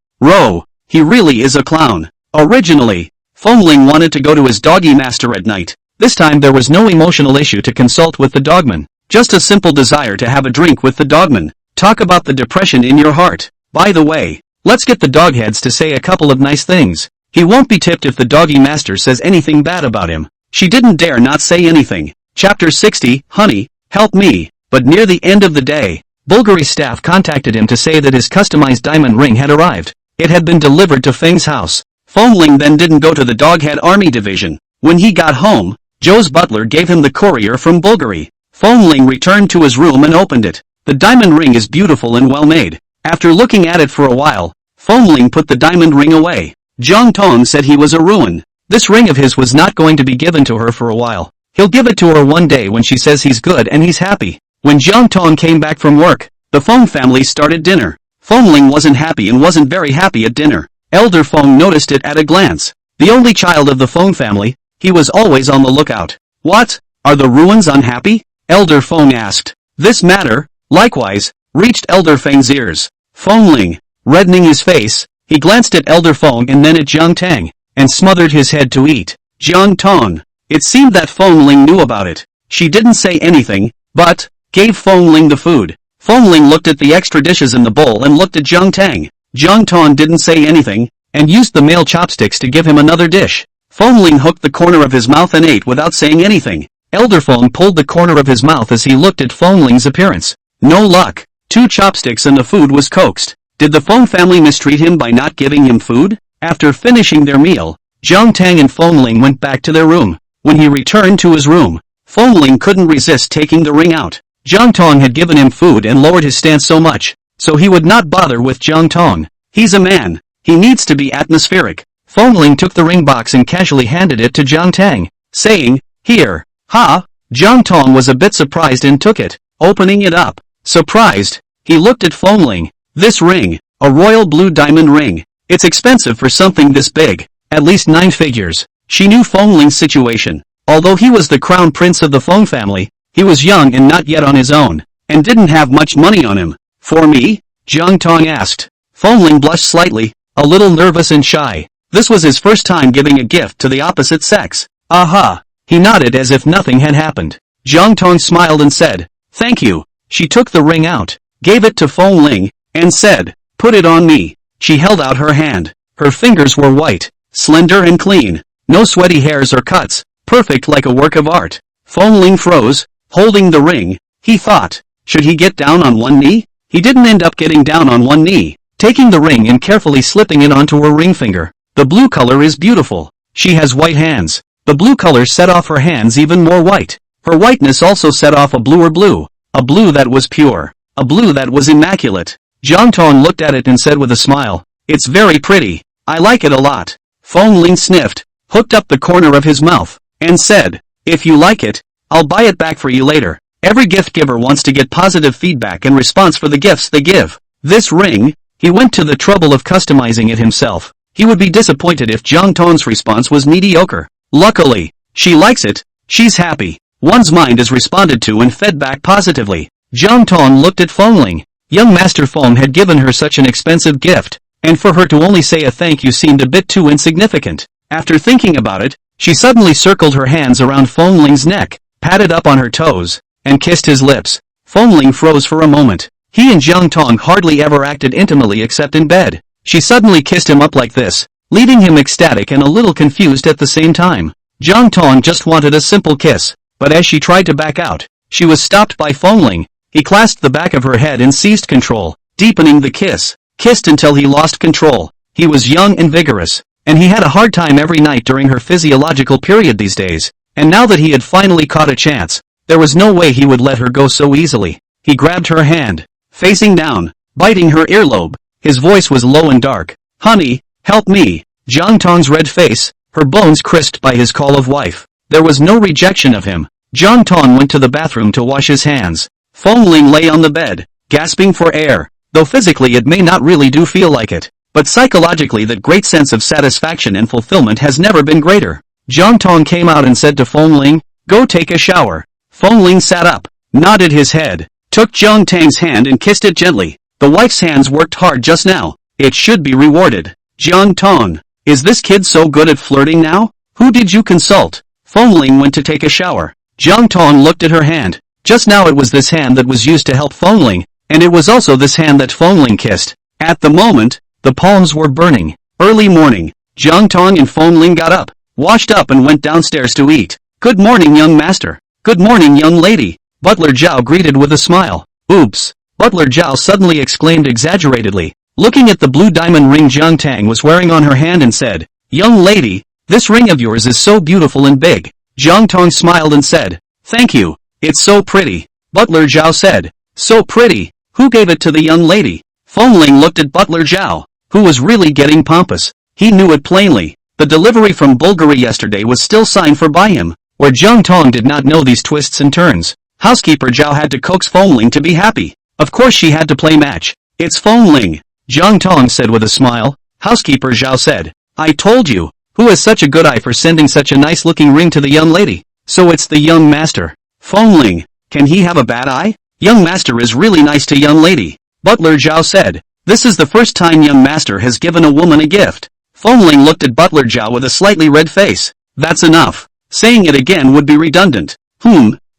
He really is a clown. Originally, Feng Ling wanted to go to his doggy master at night. This time there was no emotional issue to consult with the dogman. Just a simple desire to have a drink with the dogman. Talk about the depression in your heart. By the way, let's get the dogheads to say a couple of nice things. He won't be tipped if the doggy master says anything bad about him. She didn't dare not say anything. Chapter 60, Honey, help me. But near the end of the day, Bulgari's staff contacted him to say that his customized diamond ring had arrived. It had been delivered to Feng's house. Feng Ling then didn't go to the Doghead Army Division. When he got home, Joe's butler gave him the courier from Bulgari. Feng Ling returned to his room and opened it. The diamond ring is beautiful and well made. After looking at it for a while, Feng Ling put the diamond ring away. Jiang Tang said he was a ruin. This ring of his was not going to be given to her for a while. He'll give it to her one day when she says he's good and he's happy. When Jiang Tang came back from work, the Feng family started dinner. Feng Ling wasn't happy and wasn't very happy at dinner. Elder Feng noticed it at a glance. The only child of the Feng family, he was always on the lookout. What? Are the ruins unhappy? Elder Feng asked. This matter, likewise, reached Elder Feng's ears. Feng Ling, reddening his face, he glanced at Elder Feng and then at Jiang Tang, and smothered his head to eat. Jiang Tang. It seemed that Feng Ling knew about it. She didn't say anything, but gave Feng Ling the food. Feng Ling looked at the extra dishes in the bowl and looked at Jiang Tang. Jiang Tang didn't say anything, and used the male chopsticks to give him another dish. Feng Ling hooked the corner of his mouth and ate without saying anything. Elder Feng pulled the corner of his mouth as he looked at Feng Ling's appearance. No luck. 2 chopsticks and the food was coaxed. Did the Feng family mistreat him by not giving him food? After finishing their meal, Jiang Tang and Feng Ling went back to their room. When he returned to his room, Feng Ling couldn't resist taking the ring out. Jiang Tang had given him food and lowered his stance so much, so he would not bother with Jiang Tang. He's a man. He needs to be atmospheric. Feng Ling took the ring box and casually handed it to Jiang Tang, saying, Here. Ha! Jiang Tang was a bit surprised and took it. Opening it up, surprised, he looked at Feng Ling. This ring, a royal blue diamond ring. It's expensive for something this big, at least 9 figures. She knew Feng Ling's situation. Although he was the crown prince of the Feng family, he was young and not yet on his own, and didn't have much money on him. For me? Jiang Tang asked. Feng Ling blushed slightly, a little nervous and shy. This was his first time giving a gift to the opposite sex. Aha! He nodded as if nothing had happened. Jiang Tang smiled and said, Thank you. She took the ring out, gave it to Feng Ling, and said, Put it on me. She held out her hand. Her fingers were white, slender and clean. No sweaty hairs or cuts. Perfect like a work of art. Feng Ling froze, holding the ring. He thought, should he get down on one knee? He didn't end up getting down on one knee, taking the ring and carefully slipping it onto her ring finger. The blue color is beautiful. She has white hands. The blue color set off her hands even more white. Her whiteness also set off a bluer blue. A blue that was pure. A blue that was immaculate. Jiang Tang looked at it and said with a smile, It's very pretty. I like it a lot. Feng Ling sniffed, hooked up the corner of his mouth, and said, If you like it, I'll buy it back for you later. Every gift giver wants to get positive feedback and response for the gifts they give. This ring, he went to the trouble of customizing it himself. He would be disappointed if Jiang Tang's response was mediocre. Luckily, she likes it. She's happy. One's mind is responded to and fed back positively. Jiang Tang looked at Feng Ling. Young Master Feng had given her such an expensive gift, and for her to only say a thank you seemed a bit too insignificant. After thinking about it, she suddenly circled her hands around Feng Ling's neck, patted up on her toes, and kissed his lips. Feng Ling froze for a moment. He and Jiang Tang hardly ever acted intimately except in bed. She suddenly kissed him up like this, leaving him ecstatic and a little confused at the same time. Jiang Tang just wanted a simple kiss, but as she tried to back out, she was stopped by Feng Ling. He clasped the back of her head and seized control, deepening the kiss. kissed until he lost control. He was young and vigorous, and he had a hard time every night during her physiological period these days. And now that he had finally caught a chance, there was no way he would let her go so easily. He grabbed her hand, facing down, biting her earlobe. His voice was low and dark. "Honey, help me." Jiang Tang's red face, her bones crisped by his call of wife. There was no rejection of him. Jiang Tang went to the bathroom to wash his hands. Fengling lay on the bed, gasping for air. Though physically it may not really do feel like it, but psychologically that great sense of satisfaction and fulfillment has never been greater. Jiang Tang came out and said to Fengling, "Go take a shower." Fengling sat up, nodded his head, took Jiang Tang's hand and kissed it gently. The wife's hands worked hard just now. It should be rewarded. "Jiang Tang, is this kid so good at flirting now? Who did you consult?" Fengling went to take a shower. Jiang Tang looked at her hand. Just now it was this hand that was used to help Fengling, and it was also this hand that Fengling kissed. At the moment, the palms were burning. Early morning, Jiang Tang and Fengling got up, washed up and went downstairs to eat. "Good morning, young master." "Good morning, young lady," Butler Zhao greeted with a smile. "Oops," Butler Zhao suddenly exclaimed exaggeratedly, looking at the blue diamond ring Jiang Tang was wearing on her hand and said, "Young lady, this ring of yours is so beautiful and big." Jiang Tang smiled and said, "Thank you, it's so pretty." Butler Zhao said, "So pretty, who gave it to the young lady?" Fengling looked at Butler Zhao, who was really getting pompous. He knew it plainly. The delivery from Bulgaria yesterday was still signed for by him, where Jiang Tang did not know these twists and turns. Housekeeper Zhao had to coax Fengling to be happy. Of course she had to play match. "It's Fengling," Jiang Tang said with a smile. Housekeeper Zhao said, "I told you, who has such a good eye for sending such a nice-looking ring to the young lady? So it's the young master." Fengling, can he have a bad eye? Young master is really nice to young lady. Butler Zhao said, "This is the first time young master has given a woman a gift." Fengling looked at Butler Zhao with a slightly red face. "That's enough. Saying it again would be redundant."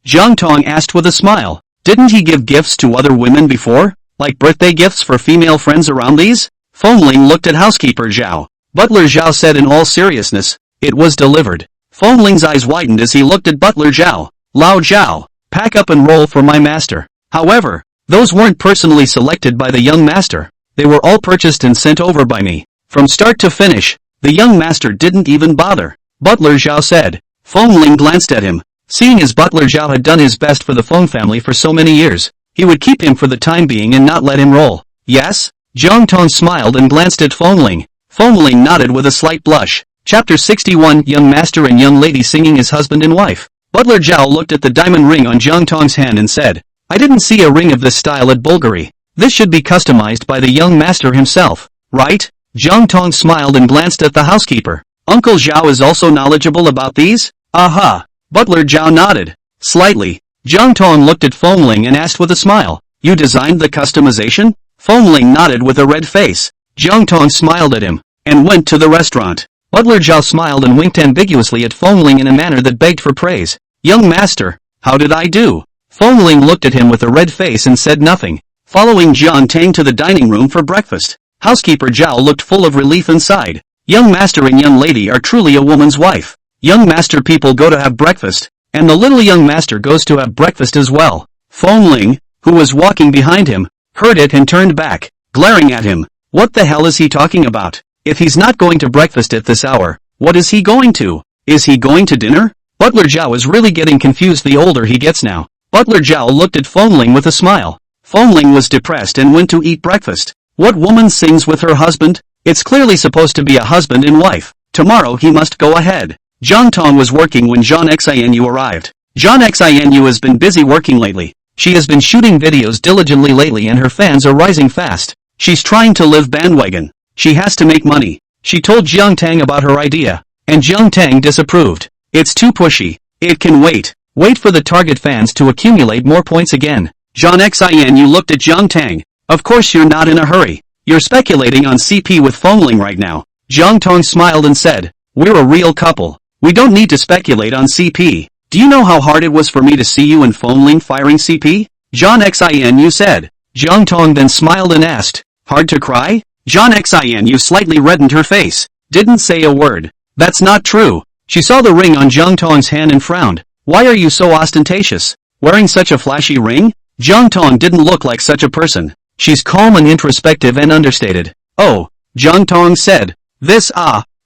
Jiang Tang asked with a smile. "Didn't he give gifts to other women before? Like birthday gifts for female friends around these?" Fengling looked at housekeeper Zhao. Butler Zhao said in all seriousness, "It was delivered." Fengling's eyes widened as he looked at Butler Zhao. "Lao Zhao, pack up and roll for my master." However, those weren't personally selected by the young master. They were all purchased and sent over by me. From start to finish, the young master didn't even bother. Butler Zhao said. Fengling glanced at him. Seeing as Butler Zhao had done his best for the Feng family for so many years, he would keep him for the time being and not let him roll. "Yes?" Jiang Tang smiled and glanced at Fengling. Fengling nodded with a slight blush. Chapter 61 Young Master and Young Lady Singing as Husband and Wife. Butler Zhao looked at the diamond ring on Jiang Tang's hand and said, "I didn't see a ring of this style at Bulgari. This should be customized by the young master himself, right?" Jiang Tang smiled and glanced at the housekeeper. "Uncle Zhao is also knowledgeable about these?" "Aha!" Butler Zhao nodded. Slightly. Jiang Tang looked at Fengling and asked with a smile, "You designed the customization?" Fengling nodded with a red face. Jiang Tang smiled at him, and went to the restaurant. Butler Zhao smiled and winked ambiguously at Fengling in a manner that begged for praise. "Young master, how did I do?" Fengling looked at him with a red face and said nothing. Following Jiang Tang to the dining room for breakfast, housekeeper Zhao looked full of relief and sighed. Young master and young lady are truly a woman's wife. Young master people go to have breakfast, and the little young master goes to have breakfast as well. Fengling, who was walking behind him, heard it and turned back, glaring at him. What the hell is he talking about? If he's not going to breakfast at this hour, what is he going to? Is he going to dinner? Butler Zhao is really getting confused the older he gets now. Butler Zhao looked at Fengling with a smile. Fengling was depressed and went to eat breakfast. What woman sings with her husband? It's clearly supposed to be a husband and wife. Tomorrow he must go ahead. Jiang Tang was working when Zhang Xianyu arrived. Zhang Xianyu has been busy working lately. She has been shooting videos diligently lately and her fans are rising fast. She's trying to live bandwagon. She has to make money. She told Jiang Tang about her idea, and Jiang Tang disapproved. It's too pushy. It can wait. Wait for the target fans to accumulate more points again. Zhang Xianyu looked at Jiang Tang. Of course you're not in a hurry. You're speculating on CP with Fengling right now. Jiang Tang smiled and said, "We're a real couple. We don't need to speculate on CP. Do you know how hard it was for me to see you and Fengling firing CP?" Zhang Xianyu said. Jiang Tang then smiled and asked, "Hard to cry?" Zhang Xianyu slightly reddened her face. Didn't say a word. That's not true. She saw the ring on Jiang Tang's hand and frowned. Why are you so ostentatious? Wearing such a flashy ring? Jiang Tang didn't look like such a person. She's calm and introspective and understated. Oh, Jiang Tang said. This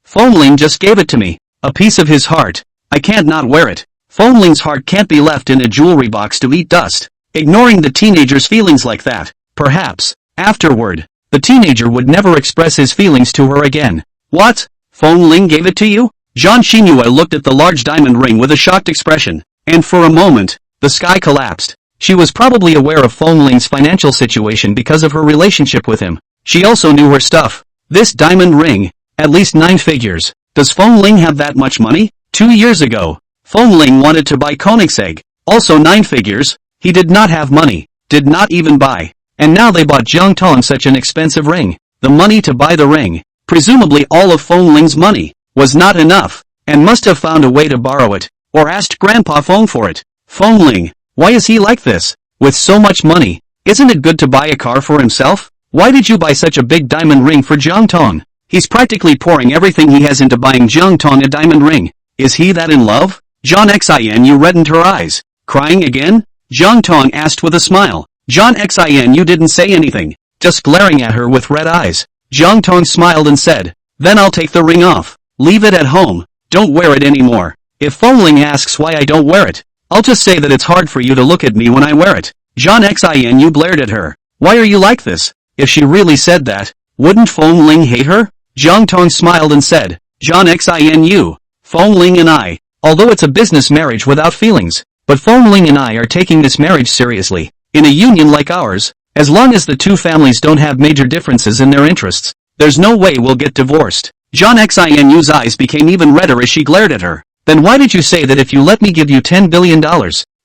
Fengling just gave it to me. A piece of his heart. I can't not wear it. Fengling's heart can't be left in a jewelry box to eat dust. Ignoring the teenager's feelings like that. Perhaps, afterward, the teenager would never express his feelings to her again. What? Fengling gave it to you? Zhang Xinyu looked at the large diamond ring with a shocked expression, and for a moment, the sky collapsed. She was probably aware of Fengling's financial situation because of her relationship with him. She also knew her stuff. This diamond ring, at least 9 figures. Does Fengling have that much money? 2 years ago, Fengling wanted to buy Koenigsegg, also 9 figures. He did not have money, did not even buy. And now they bought Jiang Tang such an expensive ring. The money to buy the ring, presumably all of Fengling's money, was not enough, and must have found a way to borrow it, or asked Grandpa Feng for it. Fengling, why is he like this? With so much money, isn't it good to buy a car for himself? Why did you buy such a big diamond ring for Jiang Tang? He's practically pouring everything he has into buying Jiang Tang a diamond ring. Is he that in love? Zhang Xinyu reddened her eyes. Crying again? Jiang Tang asked with a smile. Zhang Xinyu didn't say anything, just glaring at her with red eyes. Jiang Tang smiled and said, then I'll take the ring off. Leave it at home. Don't wear it anymore. If Fengling asks why I don't wear it, I'll just say that it's hard for you to look at me when I wear it. Zhang Xinyu blared at her. Why are you like this? If she really said that, wouldn't Fengling hate her? Jiang Tang smiled and said, Zhang Xinyu, Fengling and I, although it's a business marriage without feelings, but Fengling and I are taking this marriage seriously. In a union like ours, as long as the two families don't have major differences in their interests, there's no way we'll get divorced. Zhang Xinyu's eyes became even redder as she glared at her. Then why did you say that if you let me give you $10 billion,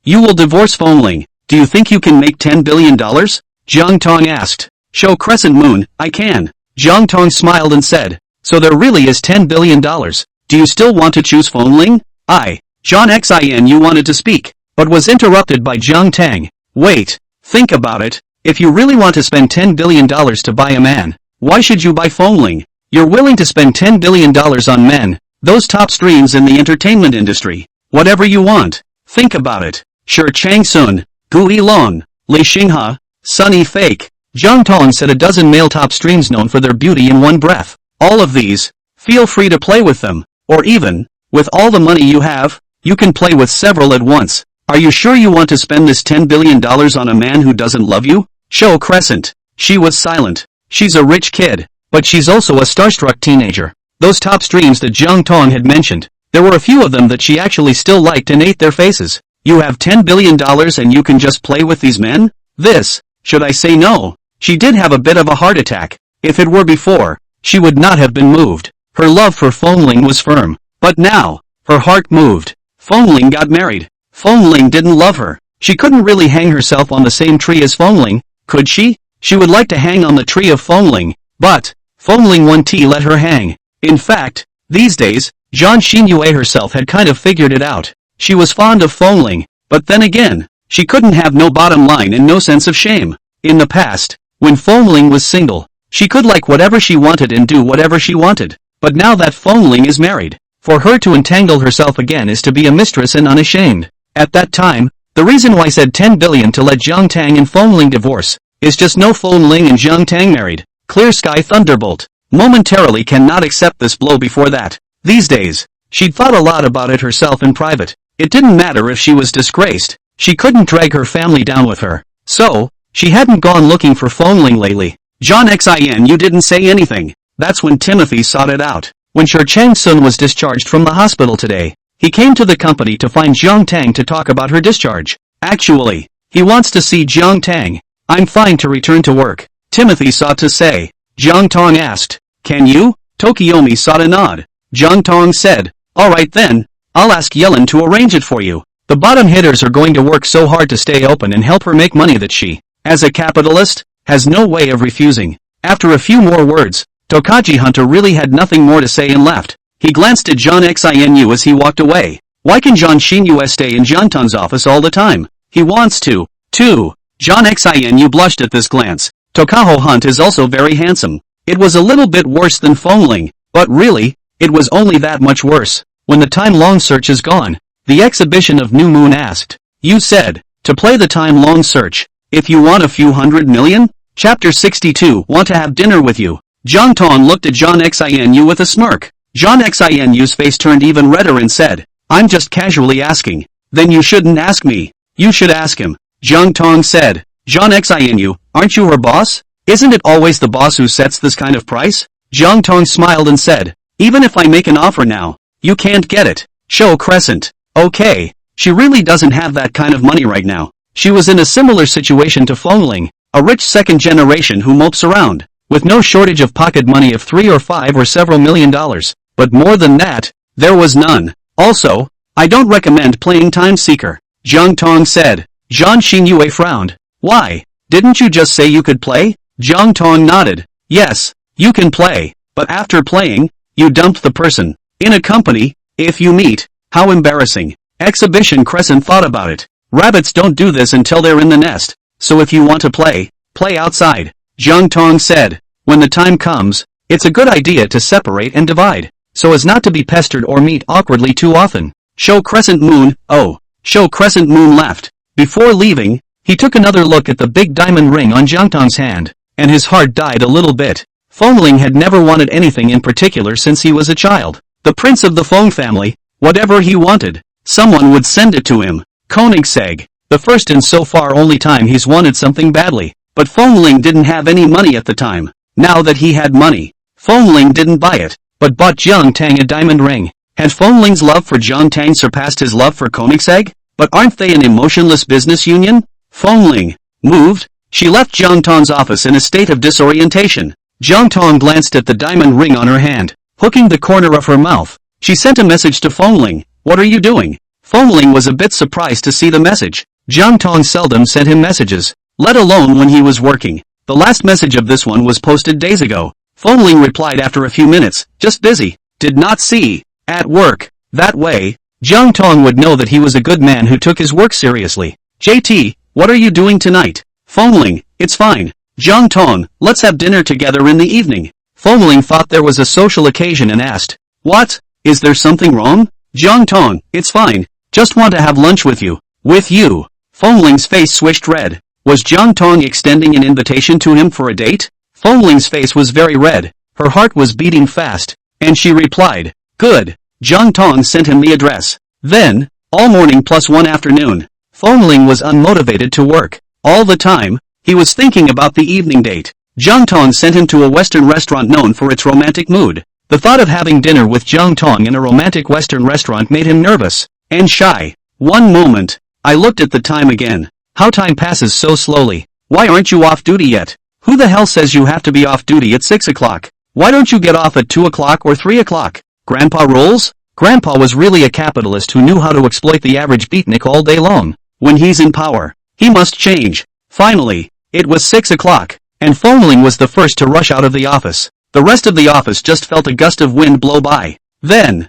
you will divorce Fengling? Do you think you can make $10 billion? Jiang Tang asked. Show crescent moon, I can. Jiang Tang smiled and said, so there really is $10 billion. Do you still want to choose Fengling? Zhang Xinyu wanted to speak, but was interrupted by Jiang Tang. Wait, think about it. If you really want to spend $10 billion to buy a man, why should you buy Fengling? You're willing to spend $10 billion on men, those top streams in the entertainment industry. Whatever you want. Think about it. Sure Chang Sun, Gu Yilong, Li Xinghe, Sunny Fake. Jiang Tang said a dozen male top streams known for their beauty in one breath. All of these. Feel free to play with them. Or even, with all the money you have, you can play with several at once. Are you sure you want to spend this $10 billion on a man who doesn't love you? Show Crescent. She was silent. She's a rich kid, but she's also a starstruck teenager. Those top streams that Jiang Tang had mentioned, there were a few of them that she actually still liked and ate their faces. You have $10 billion and you can just play with these men? This, should I say no? She did have a bit of a heart attack. If it were before, she would not have been moved. Her love for Fengling was firm. But now, her heart moved. Fengling got married. Fengling didn't love her. She couldn't really hang herself on the same tree as Fengling, could she? She would like to hang on the tree of Fengling, but Fengling won't let her hang. In fact, these days, Zhang Xinyu herself had kind of figured it out. She was fond of Fengling, but then again, she couldn't have no bottom line and no sense of shame. In the past, when Fengling was single, she could like whatever she wanted and do whatever she wanted. But now that Fengling is married, for her to entangle herself again is to be a mistress and unashamed. At that time, the reason why I said 10 billion to let Jiang Tang and Fengling divorce, is just no Fengling and Jiang Tang married. Clear sky thunderbolt. Momentarily cannot accept this blow before that. These days, she'd thought a lot about it herself in private. It didn't matter if she was disgraced. She couldn't drag her family down with her. So, she hadn't gone looking for Fengling lately. Zhang Xinyu didn't say anything. That's when Timothy sought it out. When Chang Sun was discharged from the hospital today, he came to the company to find Jiang Tang to talk about her discharge. Actually, he wants to see Jiang Tang. I'm fine to return to work, Timothy sought to say. Jiang Tang asked, can you? Tokiomi sought a nod. Jiang Tang said, alright then, I'll ask Yellen to arrange it for you. The bottom hitters are going to work so hard to stay open and help her make money that she, as a capitalist, has no way of refusing. After a few more words, Tokaji Hunter really had nothing more to say and left. He glanced at Zhang Xinyu as he walked away. Why can Zhang Xinyu stay in Jiang Tang's office all the time? He wants to, too. Zhang Xinyu blushed at this glance. Tokaho Hunt is also very handsome. It was a little bit worse than Fengling, but really, it was only that much worse. When the time-long search is gone, the exhibition of New Moon asked, you said, to play the time-long search, if you want a few $100 million? Chapter 62. Want to have dinner with you. Jiang Tang looked at Jiang Xinu with a smirk. Jiang Xinu's face turned even redder and said, I'm just casually asking. Then you shouldn't ask me. You should ask him. Jiang Tang said. Jiang Xinu, aren't you her boss? Isn't it always the boss who sets this kind of price? Jiang Tang smiled and said, even if I make an offer now, you can't get it. Show Crescent. Okay. She really doesn't have that kind of money right now. She was in a similar situation to Fengling, a rich second generation who mopes around, with no shortage of pocket money of $3 or $5 or several million dollars. But more than that, there was none. Also, I don't recommend playing Time Seeker. Jiang Tang said. Jiang Xinyu frowned. Why? Didn't you just say you could play? Jiang Tang nodded. Yes, you can play, but after playing, you dumped the person. In a company, if you meet, how embarrassing. Exhibition Crescent thought about it. Rabbits don't do this until they're in the nest, so if you want to play, play outside. Jiang Tang said. When the time comes, it's a good idea to separate and divide, so as not to be pestered or meet awkwardly too often. Show Crescent Moon. Oh. Show Crescent Moon left. Before leaving, he took another look at the big diamond ring on Jiang Tang's hand, and his heart died a little bit. Fengling had never wanted anything in particular since he was a child. The prince of the Feng family, whatever he wanted, someone would send it to him. Koenigsegg, the first and so far only time he's wanted something badly. But Fengling didn't have any money at the time. Now that he had money, Fengling didn't buy it, but bought Jiang Tang a diamond ring. Had Fengling's love for Jiang Tang surpassed his love for Koenigsegg? But aren't they an emotionless business union? Fengling moved. She left Jiang Tang's office in a state of disorientation. Jiang Tang glanced at the diamond ring on her hand, hooking the corner of her mouth. She sent a message to Fengling. What are you doing? Fengling was a bit surprised to see the message. Jiang Tang seldom sent him messages, let alone when he was working. The last message of this one was posted days ago. Fengling replied after a few minutes, just busy. Did not see. At work. That way, Jiang Tang would know that he was a good man who took his work seriously. JT, what are you doing tonight? Fengling, it's fine. Jiang Tang, let's have dinner together in the evening. Fengling thought there was a social occasion and asked, what? Is there something wrong? Jiang Tang, it's fine. Just want to have lunch with you. With you. Fengling's face swished red. Was Jiang Tang extending an invitation to him for a date? Fengling's face was very red. Her heart was beating fast. And she replied, good. Jiang Tang sent him the address. Then, all morning plus one afternoon, Fengling was unmotivated to work. All the time, he was thinking about the evening date. Jiang Tang sent him to a Western restaurant known for its romantic mood. The thought of having dinner with Jiang Tang in a romantic Western restaurant made him nervous and shy. One moment. I looked at the time again. How time passes so slowly. Why aren't you off duty yet? Who the hell says you have to be off duty at 6 o'clock? Why don't you get off at 2 o'clock or 3 o'clock? Grandpa rules? Grandpa was really a capitalist who knew how to exploit the average beatnik all day long. When he's in power, he must change. Finally, it was 6 o'clock, and Fengling was the first to rush out of the office. The rest of the office just felt a gust of wind blow by. Then,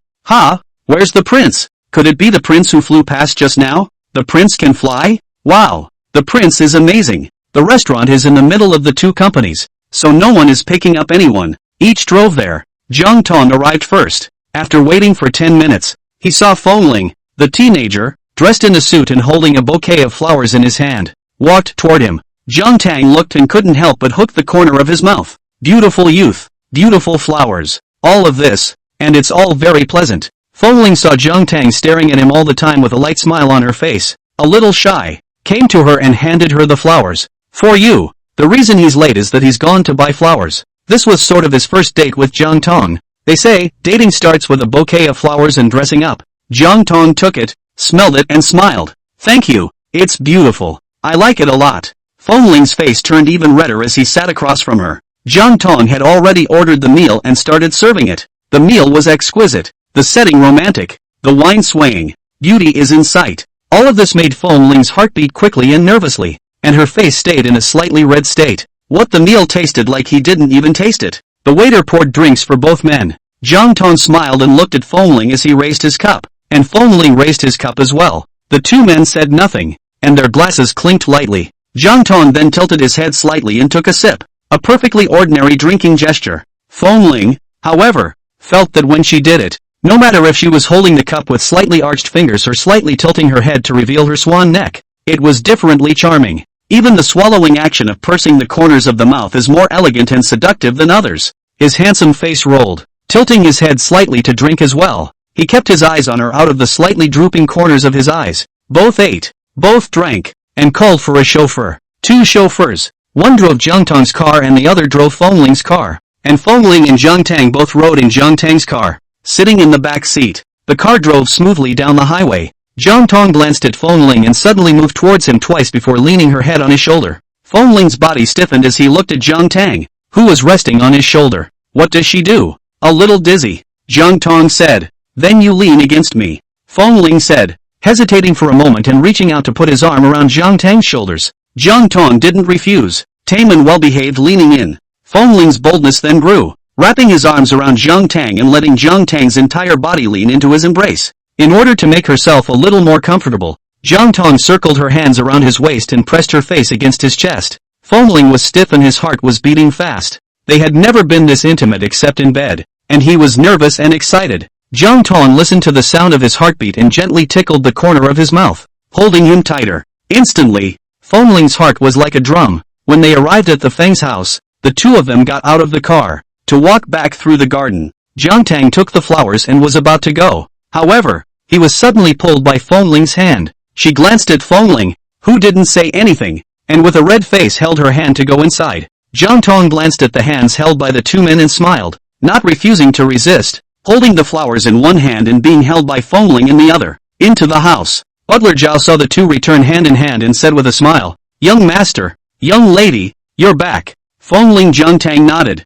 where's the prince? Could it be the prince who flew past just now? The prince can fly? Wow, the prince is amazing. The restaurant is in the middle of the two companies, so no one is picking up anyone. Each drove there. Jiang Tang arrived first. After waiting for 10 minutes, he saw Fengling, the teenager, dressed in a suit and holding a bouquet of flowers in his hand, walked toward him. Jiang Tang looked and couldn't help but hook the corner of his mouth. Beautiful youth, beautiful flowers, all of this, and it's all very pleasant. Fengling saw Jiang Tang staring at him all the time with a light smile on her face, a little shy, came to her and handed her the flowers. For you. The reason he's late is that he's gone to buy flowers. This was sort of his first date with Jiang Tang. They say, dating starts with a bouquet of flowers and dressing up. Jiang Tang took it, smelled it and smiled. Thank you, it's beautiful. I like it a lot. Fengling's face turned even redder as he sat across from her. Jiang Tang had already ordered the meal and started serving it. The meal was exquisite, the setting romantic, the wine swaying. Beauty is in sight. All of this made Fengling's heart beat quickly and nervously, and her face stayed in a slightly red state. What the meal tasted like he didn't even taste it. The waiter poured drinks for both men. Jiang Tang smiled and looked at Fengling as he raised his cup, and Fengling raised his cup as well. The two men said nothing, and their glasses clinked lightly. Jiang Tang then tilted his head slightly and took a sip, a perfectly ordinary drinking gesture. Fengling, however, felt that when she did it, no matter if she was holding the cup with slightly arched fingers or slightly tilting her head to reveal her swan neck, it was differently charming. Even the swallowing action of pursing the corners of the mouth is more elegant and seductive than others. His handsome face rolled, tilting his head slightly to drink as well. He kept his eyes on her out of the slightly drooping corners of his eyes. Both ate, both drank, and called for a chauffeur. 2 chauffeurs. One drove Jiang Tang's car and the other drove Fengling's car. And Fengling and Jiang Tang both rode in Jiang Tang's car, sitting in the back seat. The car drove smoothly down the highway. Jiang Tang glanced at Fengling and suddenly moved towards him twice before leaning her head on his shoulder. Fengling's body stiffened as he looked at Jiang Tang, who was resting on his shoulder. What does she do? A little dizzy. Jiang Tang said. Then you lean against me. Fengling said, hesitating for a moment and reaching out to put his arm around Jiang Tang's shoulders. Jiang Tang didn't refuse, tame and well-behaved, leaning in. Fengling's boldness then grew, wrapping his arms around Jiang Tang and letting Jiang Tang's entire body lean into his embrace. In order to make herself a little more comfortable, Jiang Tang circled her hands around his waist and pressed her face against his chest. Fengling was stiff and his heart was beating fast. They had never been this intimate except in bed, and he was nervous and excited. Jiang Tang listened to the sound of his heartbeat and gently tickled the corner of his mouth, holding him tighter. Instantly, Fengling's heart was like a drum. When they arrived at the Feng's house, the two of them got out of the car to walk back through the garden. Jiang Tang took the flowers and was about to go. However, he was suddenly pulled by Fengling's hand. She glanced at Fengling, who didn't say anything, and with a red face held her hand to go inside. Jiang Tang glanced at the hands held by the two men and smiled, not refusing to resist, holding the flowers in one hand and being held by Fengling in the other. Into the house. Butler Zhao saw the two return hand in hand and said with a smile, "Young master, young lady, you're back." Fengling. Jiang Tang nodded.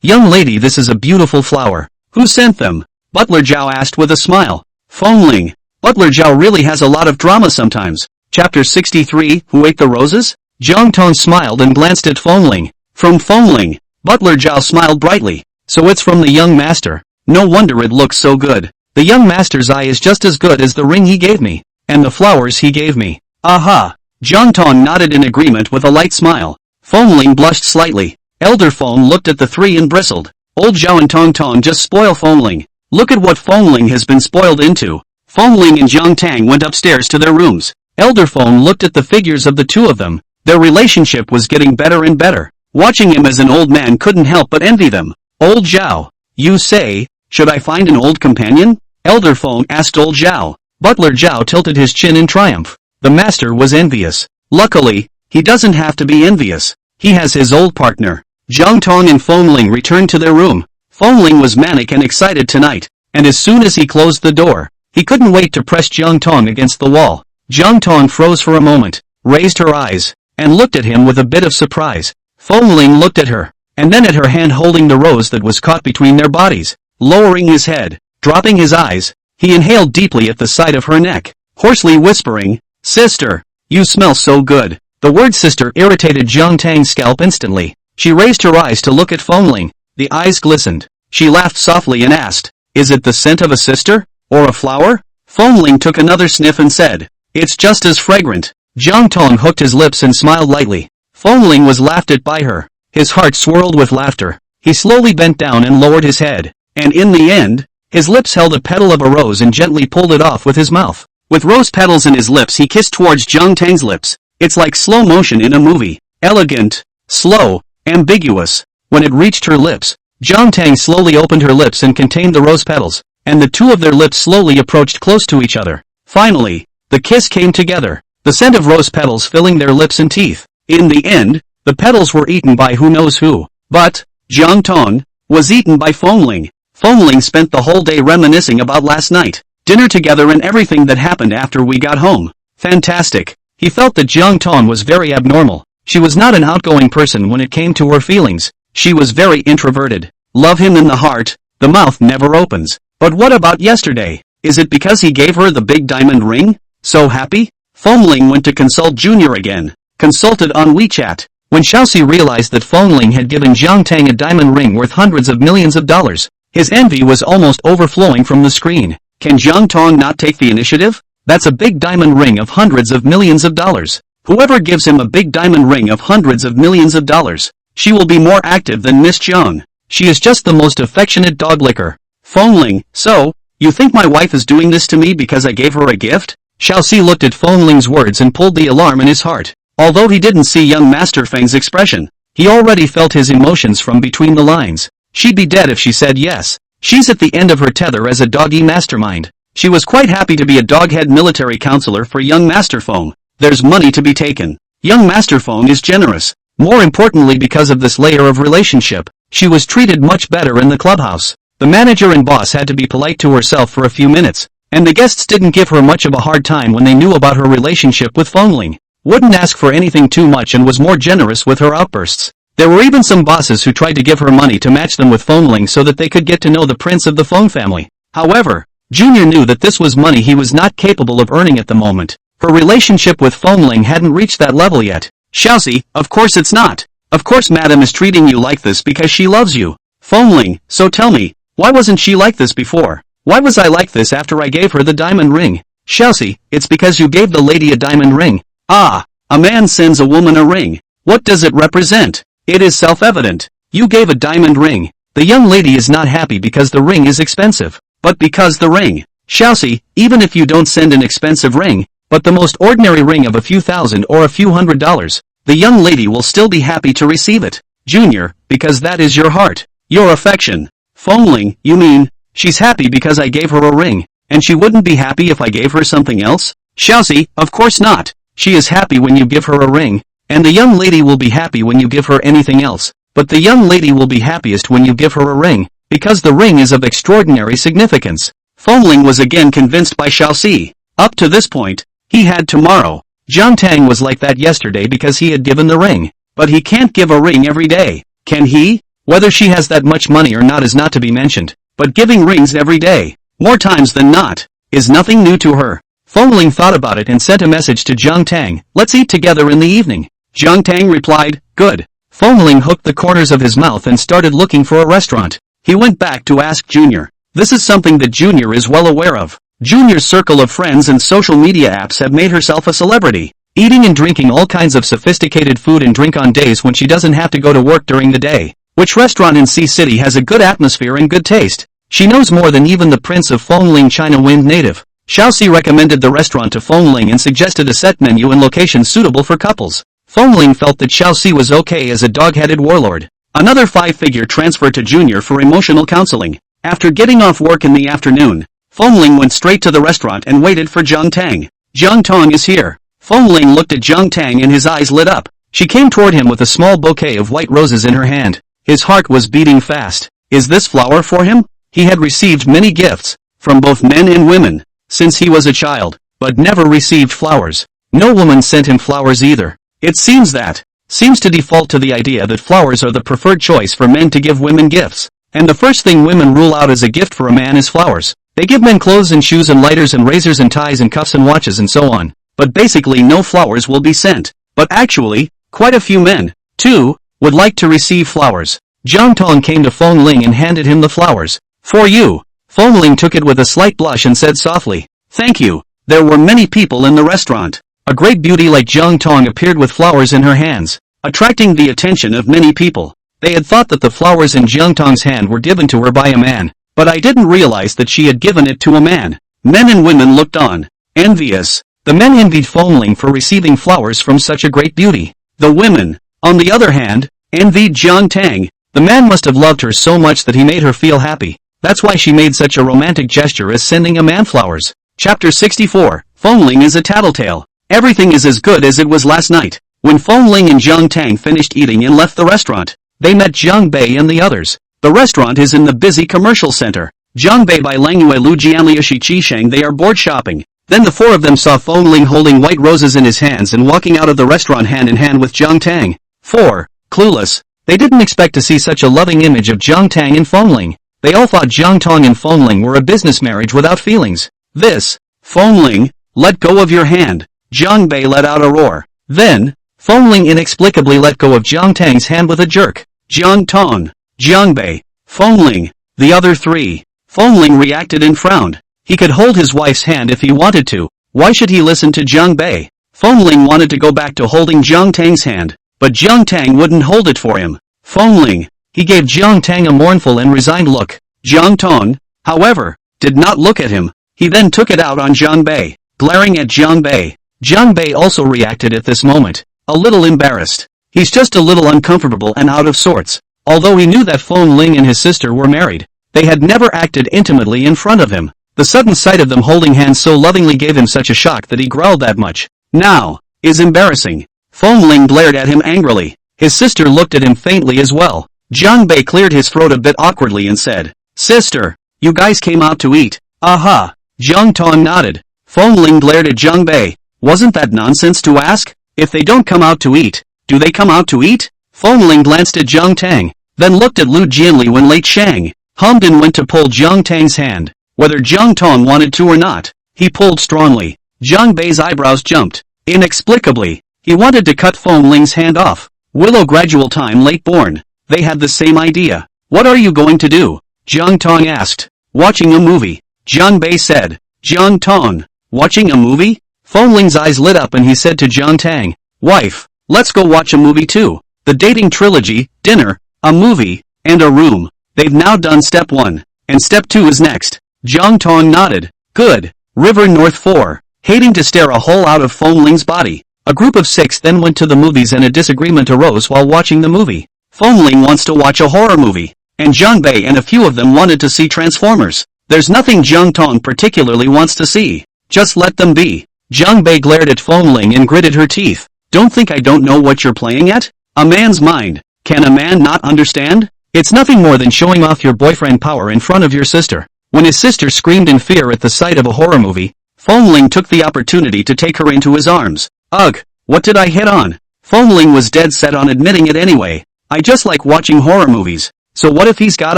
Young lady, this is a beautiful flower. Who sent them? Butler Zhao asked with a smile. Fengling. Butler Zhao really has a lot of drama sometimes. Chapter 63, Who Ate the Roses? Jiang Tang smiled and glanced at Fengling. From Fengling. Butler Zhao smiled brightly. So it's from the young master. No wonder it looks so good. The young master's eye is just as good as the ring he gave me, and the flowers he gave me. Aha! Jiang Tang nodded in agreement with a light smile. Fengling blushed slightly. Elder Feng looked at the three and bristled. Old Zhao and Tong Tong just spoil Fengling. Look at what Fengling has been spoiled into. Fengling and Jiang Tang went upstairs to their rooms. Elder Feng looked at the figures of the two of them. Their relationship was getting better and better. Watching him as an old man couldn't help but envy them. Old Zhao, you say, should I find an old companion? Elder Feng asked Old Zhao. Butler Zhao tilted his chin in triumph. The master was envious. Luckily, he doesn't have to be envious. He has his old partner. Jiang Tong and Fengling returned to their room. Fengling was manic and excited tonight, and as soon as he closed the door, he couldn't wait to press Jiang Tong against the wall. Jiang Tong froze for a moment, raised her eyes, and looked at him with a bit of surprise. Fengling looked at her, and then at her hand holding the rose that was caught between their bodies. Lowering his head, dropping his eyes, he inhaled deeply at the side of her neck, hoarsely whispering, "Sister, you smell so good." The word sister irritated Jiang Tang's scalp instantly. She raised her eyes to look at Fengling. The eyes glistened. She laughed softly and asked, "Is it the scent of a sister? Or a flower?" Fengling took another sniff and said, "It's just as fragrant." Jiang Tong hooked his lips and smiled lightly. Fengling was laughed at by her. His heart swirled with laughter. He slowly bent down and lowered his head, and in the end, his lips held a petal of a rose and gently pulled it off with his mouth. With rose petals in his lips he kissed towards Jiang Tang's lips. It's like slow motion in a movie. Elegant, slow, ambiguous. When it reached her lips, Jiang Tang slowly opened her lips and contained the rose petals, and the two of their lips slowly approached close to each other. Finally, the kiss came together, the scent of rose petals filling their lips and teeth. In the end, the petals were eaten by who knows who. But, Jiang Tong was eaten by Fengling. Fengling spent the whole day reminiscing about last night, dinner together and everything that happened after we got home. Fantastic. He felt that Jiang Tong was very abnormal. She was not an outgoing person when it came to her feelings. She was very introverted. Love him in the heart, the mouth never opens. But what about yesterday? Is it because he gave her the big diamond ring? So happy? Fengling went to consult Junior again. Consulted on WeChat. When Xiaoxi realized that Fengling had given Jiang Tang a diamond ring worth hundreds of millions of dollars, his envy was almost overflowing from the screen. Can Jiang Tong not take the initiative? That's a big diamond ring of hundreds of millions of dollars. Whoever gives him a big diamond ring of hundreds of millions of dollars, she will be more active than Miss Jiang. She is just the most affectionate dog licker. Fengling, so, you think my wife is doing this to me because I gave her a gift? Xiaoxi looked at Fengling's words and pulled the alarm in his heart. Although he didn't see young Master Feng's expression, he already felt his emotions from between the lines. She'd be dead if she said yes. She's at the end of her tether as a doggy mastermind. She was quite happy to be a doghead military counselor for young Master Feng. There's money to be taken. Young Master Feng is generous. More importantly, because of this layer of relationship, she was treated much better in the clubhouse. The manager and boss had to be polite to herself for a few minutes, and the guests didn't give her much of a hard time when they knew about her relationship with Fengling. Wouldn't ask for anything too much and was more generous with her outbursts. There were even some bosses who tried to give her money to match them with Fengling so that they could get to know the prince of the Feng family. However, Junior knew that this was money he was not capable of earning at the moment. Her relationship with Fengling hadn't reached that level yet. Xiaoxi, of course it's not. Of course madam is treating you like this because she loves you. Fengling, so tell me, why wasn't she like this before? Why was I like this after I gave her the diamond ring? Xiaoxi, it's because you gave the lady a diamond ring. Ah, a man sends a woman a ring. What does it represent? It is self-evident. You gave a diamond ring. The young lady is not happy because the ring is expensive, but because the ring. Xiaoxi, even if you don't send an expensive ring, but the most ordinary ring of a few thousand or a few $100s, the young lady will still be happy to receive it. Junior, because that is your heart, your affection. Fengling, you mean, she's happy because I gave her a ring, and she wouldn't be happy if I gave her something else? Xiaoxi, of course not. She is happy when you give her a ring, and the young lady will be happy when you give her anything else, but the young lady will be happiest when you give her a ring, because the ring is of extraordinary significance. Fengling was again convinced by Xiaoxi. Up to this point, he had tomorrow. Jiang Tang was like that yesterday because he had given the ring, but he can't give a ring every day, can he? Whether she has that much money or not is not to be mentioned, but giving rings every day, more times than not, is nothing new to her. Fengling thought about it and sent a message to Jiang Tang, let's eat together in the evening. Jiang Tang replied, good. Fengling hooked the corners of his mouth and started looking for a restaurant. He went back to ask Junior. This is something that Junior is well aware of. Junior's circle of friends and social media apps have made herself a celebrity, eating and drinking all kinds of sophisticated food and drink on days when she doesn't have to go to work during the day. Which restaurant in Sea City has a good atmosphere and good taste? She knows more than even the Prince of Fengling China Wind native. Xiaoxi recommended the restaurant to Fengling and suggested a set menu and location suitable for couples. Fengling felt that Xiaoxi was okay as a dog-headed warlord. Another 5-figure transfer to Junior for emotional counseling. After getting off work in the afternoon, Fengling went straight to the restaurant and waited for Jiang Tang. Jiang Tang is here. Fengling looked at Jiang Tang and his eyes lit up. She came toward him with a small bouquet of white roses in her hand. His heart was beating fast. Is this flower for him? He had received many gifts, from both men and women, since he was a child, but never received flowers. No woman sent him flowers either. It seems to default to the idea that flowers are the preferred choice for men to give women gifts. And the first thing women rule out as a gift for a man is flowers. They give men clothes and shoes and lighters and razors and ties and cuffs and watches and so on. But basically no flowers will be sent. But actually, quite a few men, too, would like to receive flowers. Jiang Tang came to Fengling and handed him the flowers. For you. Fengling took it with a slight blush and said softly, thank you. There were many people in the restaurant. A great beauty like Jiang Tang appeared with flowers in her hands, attracting the attention of many people. They had thought that the flowers in Jiang Tang's hand were given to her by a man, but I didn't realize that she had given it to a man. Men and women looked on, envious. The men envied Fengling for receiving flowers from such a great beauty. The women, on the other hand, envied Jiang Tang. The man must have loved her so much that he made her feel happy. That's why she made such a romantic gesture as sending a man flowers. Chapter 64, Fengling is a tattletale. Everything is as good as it was last night. When Fengling and Jiang Tang finished eating and left the restaurant, they met Jiang Bei and the others. The restaurant is in the busy commercial center. Jiang Bei by Langyue Lu Jianliashi Qisheng. They are bored shopping. Then the four of them saw Fengling holding white roses in his hands and walking out of the restaurant hand in hand with Jiang Tang. 4. Clueless. They didn't expect to see such a loving image of Jiang Tang and Fengling. They all thought Jiang Tang and Fengling were a business marriage without feelings. This. Fengling, let go of your hand. Jiang Bei let out a roar. Then, Fengling inexplicably let go of Jiang Tang's hand with a jerk. Jiang Tang, Jiang Bei, Fengling, the other three. Fengling reacted and frowned. He could hold his wife's hand if he wanted to. Why should he listen to Jiang Bei? Fengling wanted to go back to holding Jiang Tang's hand, but Jiang Tang wouldn't hold it for him. Fengling. He gave Jiang Tang a mournful and resigned look. Jiang Tang, however, did not look at him. He then took it out on Jiang Bei, glaring at Jiang Bei. Jiang Bei also reacted at this moment. a little embarrassed. He's just a little uncomfortable and out of sorts. Although he knew that Feng Ling and his sister were married, they had never acted intimately in front of him. The sudden sight of them holding hands so lovingly gave him such a shock that he growled that much. Now, is embarrassing. Feng Ling glared at him angrily. His sister looked at him faintly as well. Jiang Bei cleared his throat a bit awkwardly and said, "Sister, you guys came out to eat." "Aha." Jiang Tang nodded. Feng Ling glared at Jiang Bei. "Wasn't that nonsense to ask? If they don't come out to eat, do they come out to eat?" Feng Ling glanced at Jiang Tang, then looked at Lu Jianli when Late Shang hummed and went to pull Jiang Tang's hand. Whether Jiang Tang wanted to or not, he pulled strongly. Jiang Bei's eyebrows jumped. Inexplicably, he wanted to cut Feng Ling's hand off. Willow gradual time late born. They had the same idea. "What are you going to do?" Jiang Tang asked. "Watching a movie," Jiang Bei said. Jiang Tang, watching a movie? Feng Ling's eyes lit up and he said to Jiang Tang, "Wife, let's go watch a movie too." The dating trilogy, dinner, a movie, and a room. They've now done step 1, and step 2 is next. Jiang Tang nodded. Good. River North 4. Hating to stare a hole out of Feng Ling's body, a group of 6 then went to the movies and a disagreement arose while watching the movie. Feng Ling wants to watch a horror movie, and Jiang Bei and a few of them wanted to see Transformers. There's nothing Jiang Tang particularly wants to see. Just let them be. Jiang Bei glared at Feng Ling and gritted her teeth. Don't think I don't know what you're playing at? A man's mind. Can a man not understand? It's nothing more than showing off your boyfriend power in front of your sister. When his sister screamed in fear at the sight of a horror movie, Feng Ling took the opportunity to take her into his arms. Ugh, what did I hit on? Feng Ling was dead set on admitting it anyway. I just like watching horror movies. So what if he's got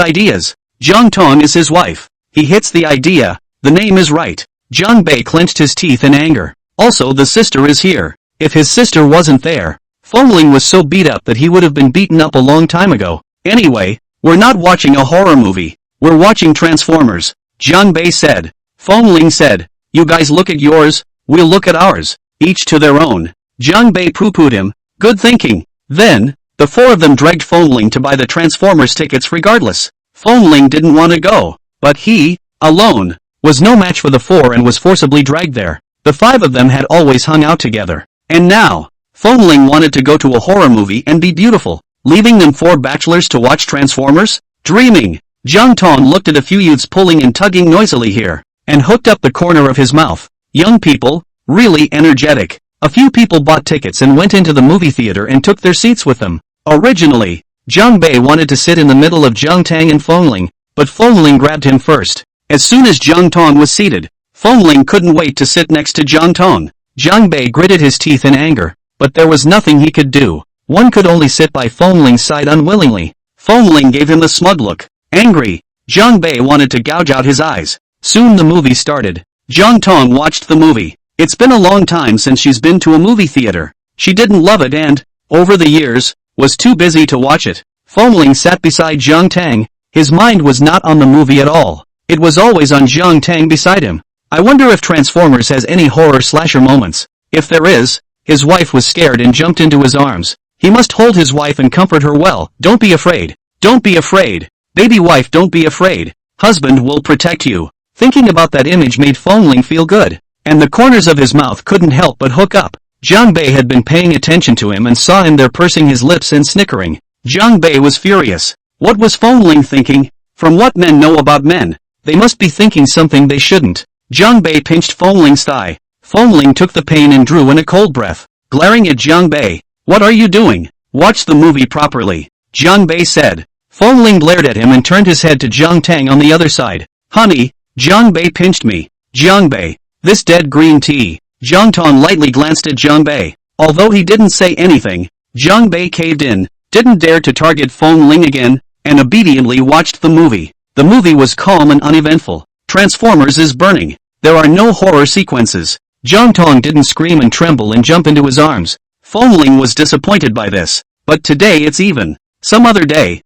ideas? Jiang Tang is his wife. He hits the idea. The name is right. Jiang Bei clenched his teeth in anger. Also the sister is here. If his sister wasn't there, Feng Ling was so beat up that he would have been beaten up a long time ago. Anyway, we're not watching a horror movie. We're watching Transformers, Jiang Bei said. Feng Ling said, "You guys look at yours, we'll look at ours. Each to their own." Jiang Bei pooh-poohed him. Good thinking. Then, the 4 of them dragged Feng Ling to buy the Transformers tickets regardless. Feng Ling didn't want to go, but he, alone, was no match for the 4 and was forcibly dragged there. The 5 of them had always hung out together. And now, Feng Ling wanted to go to a horror movie and be beautiful, leaving them 4 bachelors to watch Transformers? Dreaming. Jiang Tang looked at a few youths pulling and tugging noisily here, and hooked up the corner of his mouth. Young people, really energetic. A few people bought tickets and went into the movie theater and took their seats with them. Originally, Jiang Bei wanted to sit in the middle of Jiang Tang and Feng Ling, but Feng Ling grabbed him first. As soon as Jiang Tang was seated, Feng Ling couldn't wait to sit next to Jiang Tang. Jiang Bei gritted his teeth in anger, but there was nothing he could do. One could only sit by Feng Ling's side unwillingly. Feng Ling gave him the smug look. Angry, Jiang Bei wanted to gouge out his eyes. Soon the movie started. Jiang Tang watched the movie. It's been a long time since she's been to a movie theater. She didn't love it and, over the years, was too busy to watch it. Feng Ling sat beside Jiang Tang. His mind was not on the movie at all. It was always on Jiang Tang beside him. I wonder if Transformers has any horror slasher moments. If there is, his wife was scared and jumped into his arms. He must hold his wife and comfort her well. Don't be afraid. Don't be afraid. Baby wife, don't be afraid. Husband will protect you. Thinking about that image made Feng Ling feel good, and the corners of his mouth couldn't help but hook up. Jiang Bei had been paying attention to him and saw him there pursing his lips and snickering. Jiang Bei was furious. What was Feng Ling thinking? From what men know about men, they must be thinking something they shouldn't. Jiang Bei pinched Feng Ling's thigh. Feng Ling took the pain and drew in a cold breath, glaring at Jiang Bei. What are you doing? Watch the movie properly, Jiang Bei said. Feng Ling glared at him and turned his head to Jiang Tang on the other side. Honey, Jiang Bei pinched me. Jiang Bei, this dead green tea. Jiang Tang lightly glanced at Jiang Bei. Although he didn't say anything, Jiang Bei caved in, didn't dare to target Feng Ling again, and obediently watched the movie. The movie was calm and uneventful. Transformers is burning. There are no horror sequences. Jiang Tang didn't scream and tremble and jump into his arms. Feng Ling was disappointed by this. But today it's even. Some other day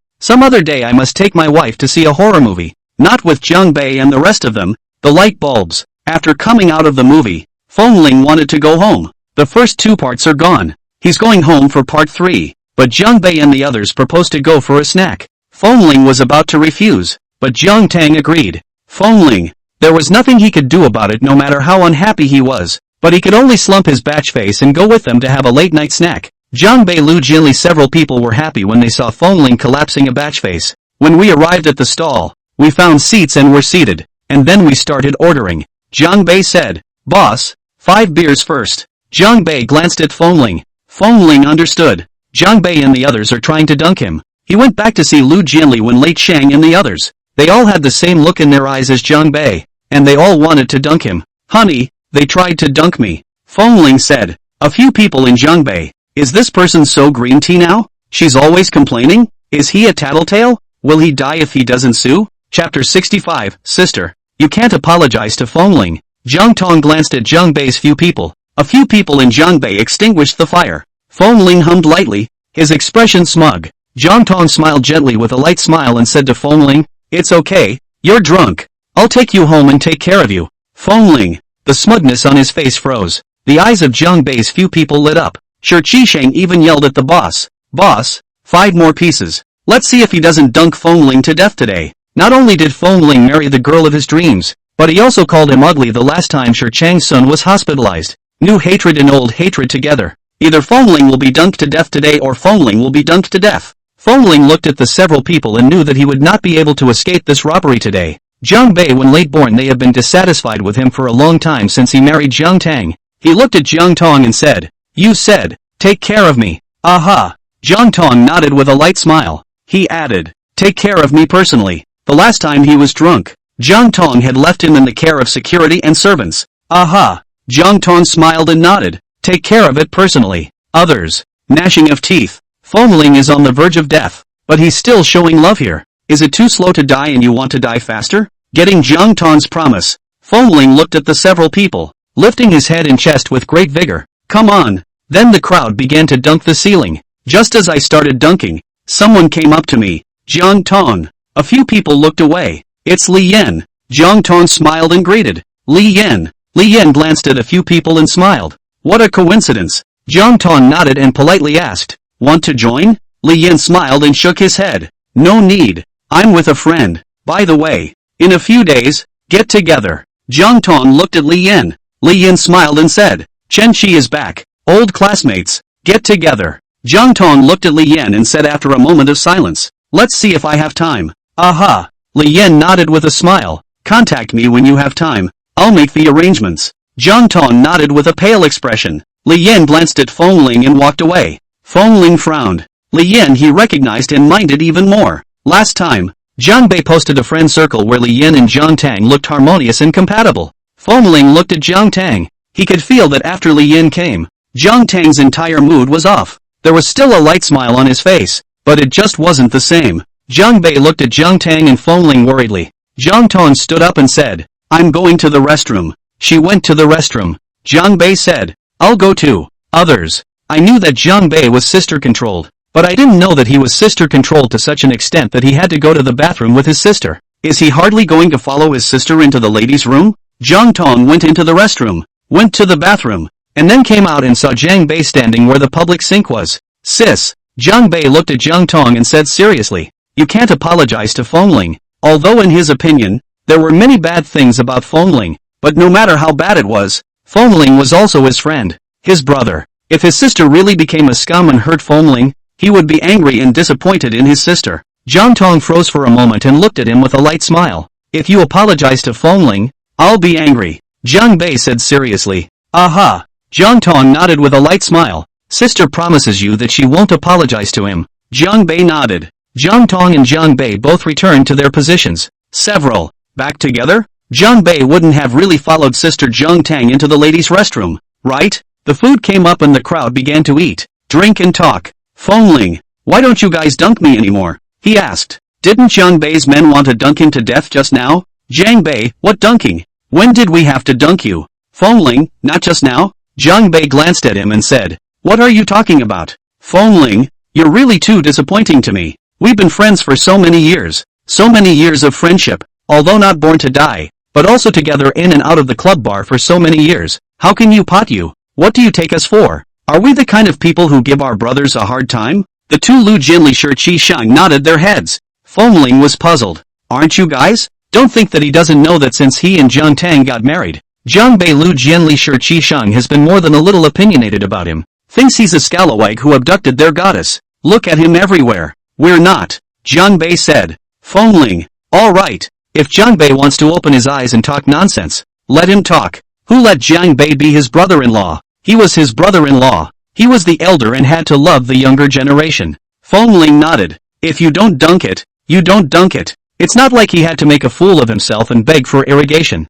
I must take my wife to see a horror movie. Not with Jiang Bei and the rest of them. The light bulbs. After coming out of the movie, Feng Ling wanted to go home. The first 2 parts are gone. He's going home for part 3. But Jiang Bei and the others proposed to go for a snack. Feng Ling was about to refuse, but Jiang Tang agreed. Feng Ling. There was nothing he could do about it no matter how unhappy he was, but he could only slump his batch face and go with them to have a late-night snack. Jiang Bei Lu Jinli. Several people were happy when they saw Fengling collapsing a batch face. When we arrived at the stall, we found seats and were seated, and then we started ordering. Jiang Bei said, "Boss, 5 beers first." Jiang Bei glanced at Fengling. Fengling understood. Jiang Bei and the others are trying to dunk him. He went back to see Lu Jinli when Late Shang and the others. They all had the same look in their eyes as Jiang Bei, and they all wanted to dunk him. "Honey, they tried to dunk me," Fengling said. A few people in Jiang Bei. "Is this person so green tea now? She's always complaining? Is he a tattletale? Will he die if he doesn't sue?" Chapter 65, Sister. You can't apologize to Fengling. Jiang Tang glanced at Jiang Bei's few people. A few people in Jiang Bei extinguished the fire. Fengling hummed lightly, his expression smug. Jiang Tang smiled gently with a light smile and said to Fengling, "It's okay, you're drunk. I'll take you home and take care of you." Fengling. The smugness on his face froze. The eyes of Jiang Bei's few people lit up. Shi Qisheng even yelled at the boss. "Boss, 5 more pieces. Let's see if he doesn't dunk Fengling to death today." Not only did Fengling marry the girl of his dreams, but he also called him ugly the last time Shi Chang's son was hospitalized. New hatred and old hatred together. Either Fengling will be dunked to death today or Fengling will be dunked to death. Fengling looked at the several people and knew that he would not be able to escape this robbery today. Jiang Bei, when late born, they have been dissatisfied with him for a long time since he married Jiang Tang. He looked at Jiang Tang and said, "You said, take care of me." "Aha." Jiang Tang nodded with a light smile. He added, "Take care of me personally." The last time he was drunk, Jiang Tang had left him in the care of security and servants. "Aha." Jiang Tang smiled and nodded. "Take care of it personally." Others. Gnashing of teeth. Fengling is on the verge of death, but he's still showing love here. Is it too slow to die and you want to die faster? Getting Jiang Tang's promise. Fengling looked at the several people, lifting his head and chest with great vigor. "Come on." Then the crowd began to dunk the ceiling. Just as I started dunking, someone came up to me. "Jiang Tang." A few people looked away. "It's Li Yan." Jiang Tang smiled and greeted. "Li Yan." Li Yan glanced at a few people and smiled. "What a coincidence." Jiang Tang nodded and politely asked, "Want to join?" Li Yan smiled and shook his head. "No need. I'm with a friend. By the way, in a few days, get together." Jiang Tang looked at Li Yan. Li Yan smiled and said, "Chen Qi is back. Old classmates, get together." Jiang Tang looked at Li Yan and said after a moment of silence, "Let's see if I have time." "Aha." Li Yan nodded with a smile. "Contact me when you have time. I'll make the arrangements." Jiang Tang nodded with a pale expression. Li Yan glanced at Fengling and walked away. Fengling frowned. Li Yan he recognized and minded even more. Last time, Jiang Bei posted a friend circle where Li Yan and Jiang Tang looked harmonious and compatible. Fengling looked at Jiang Tang. He could feel that after Li Yan came, Jiang Tang's entire mood was off. There was still a light smile on his face, but it just wasn't the same. Jiang Bei looked at Jiang Tang and Fengling worriedly. Jiang Tang stood up and said, "I'm going to the restroom." She went to the restroom. Jiang Bei said, "I'll go too." Others. I knew that Jiang Bei was sister-controlled, but I didn't know that he was sister-controlled to such an extent that he had to go to the bathroom with his sister. Is he hardly going to follow his sister into the ladies' room? Jiang Tang went into the restroom, went to the bathroom, and then came out and saw Jiang Bei standing where the public sink was. "Sis." Jiang Bei looked at Jiang Tang and said seriously, "You can't apologize to Fengling." Although in his opinion, there were many bad things about Fengling, but no matter how bad it was, Fengling was also his friend, his brother. If his sister really became a scum and hurt Fengling, he would be angry and disappointed in his sister. Jiang Tang froze for a moment and looked at him with a light smile. "If you apologize to Fengling, I'll be angry," Jiang Bei said seriously. "Aha." Jiang Tang nodded with a light smile. "Sister promises you that she won't apologize to him." Jiang Bei nodded. Jiang Tang and Jiang Bei both returned to their positions. Several. Back together? Jiang Bei wouldn't have really followed Sister Jiang Tang into the ladies' restroom, right? The food came up and the crowd began to eat, drink and talk. "Fengling, why don't you guys dunk me anymore?" he asked. "Didn't Jiang Bei's men want to dunk him to death just now?" Jiang Bei, "What dunking? When did we have to dunk you?" "Fengling, not just now?" Jiang Bei glanced at him and said, "What are you talking about?" "Fengling, you're really too disappointing to me. We've been friends for so many years of friendship, although not born to die, but also together in and out of the club bar for so many years. How can you pot you? What do you take us for? Are we the kind of people who give our brothers a hard time?" The two Lu Jinli Shi Qisheng nodded their heads. Fengling was puzzled. "Aren't you guys? Don't think that he doesn't know that since he and Jiang Tang got married, Jiang Bei Lu Jinli Shi Qisheng has been more than a little opinionated about him. Thinks he's a scalawag who abducted their goddess. Look at him everywhere. We're not. Jiang Bei said. Fengling. Alright. If Jiang Bei wants to open his eyes and talk nonsense, let him talk. Who let Jiang Bei be his brother-in-law? He was his brother-in-law. He was the elder and had to love the younger generation. Fengling nodded. If you don't dunk it, you don't dunk it. It's not like he had to make a fool of himself and beg for irrigation.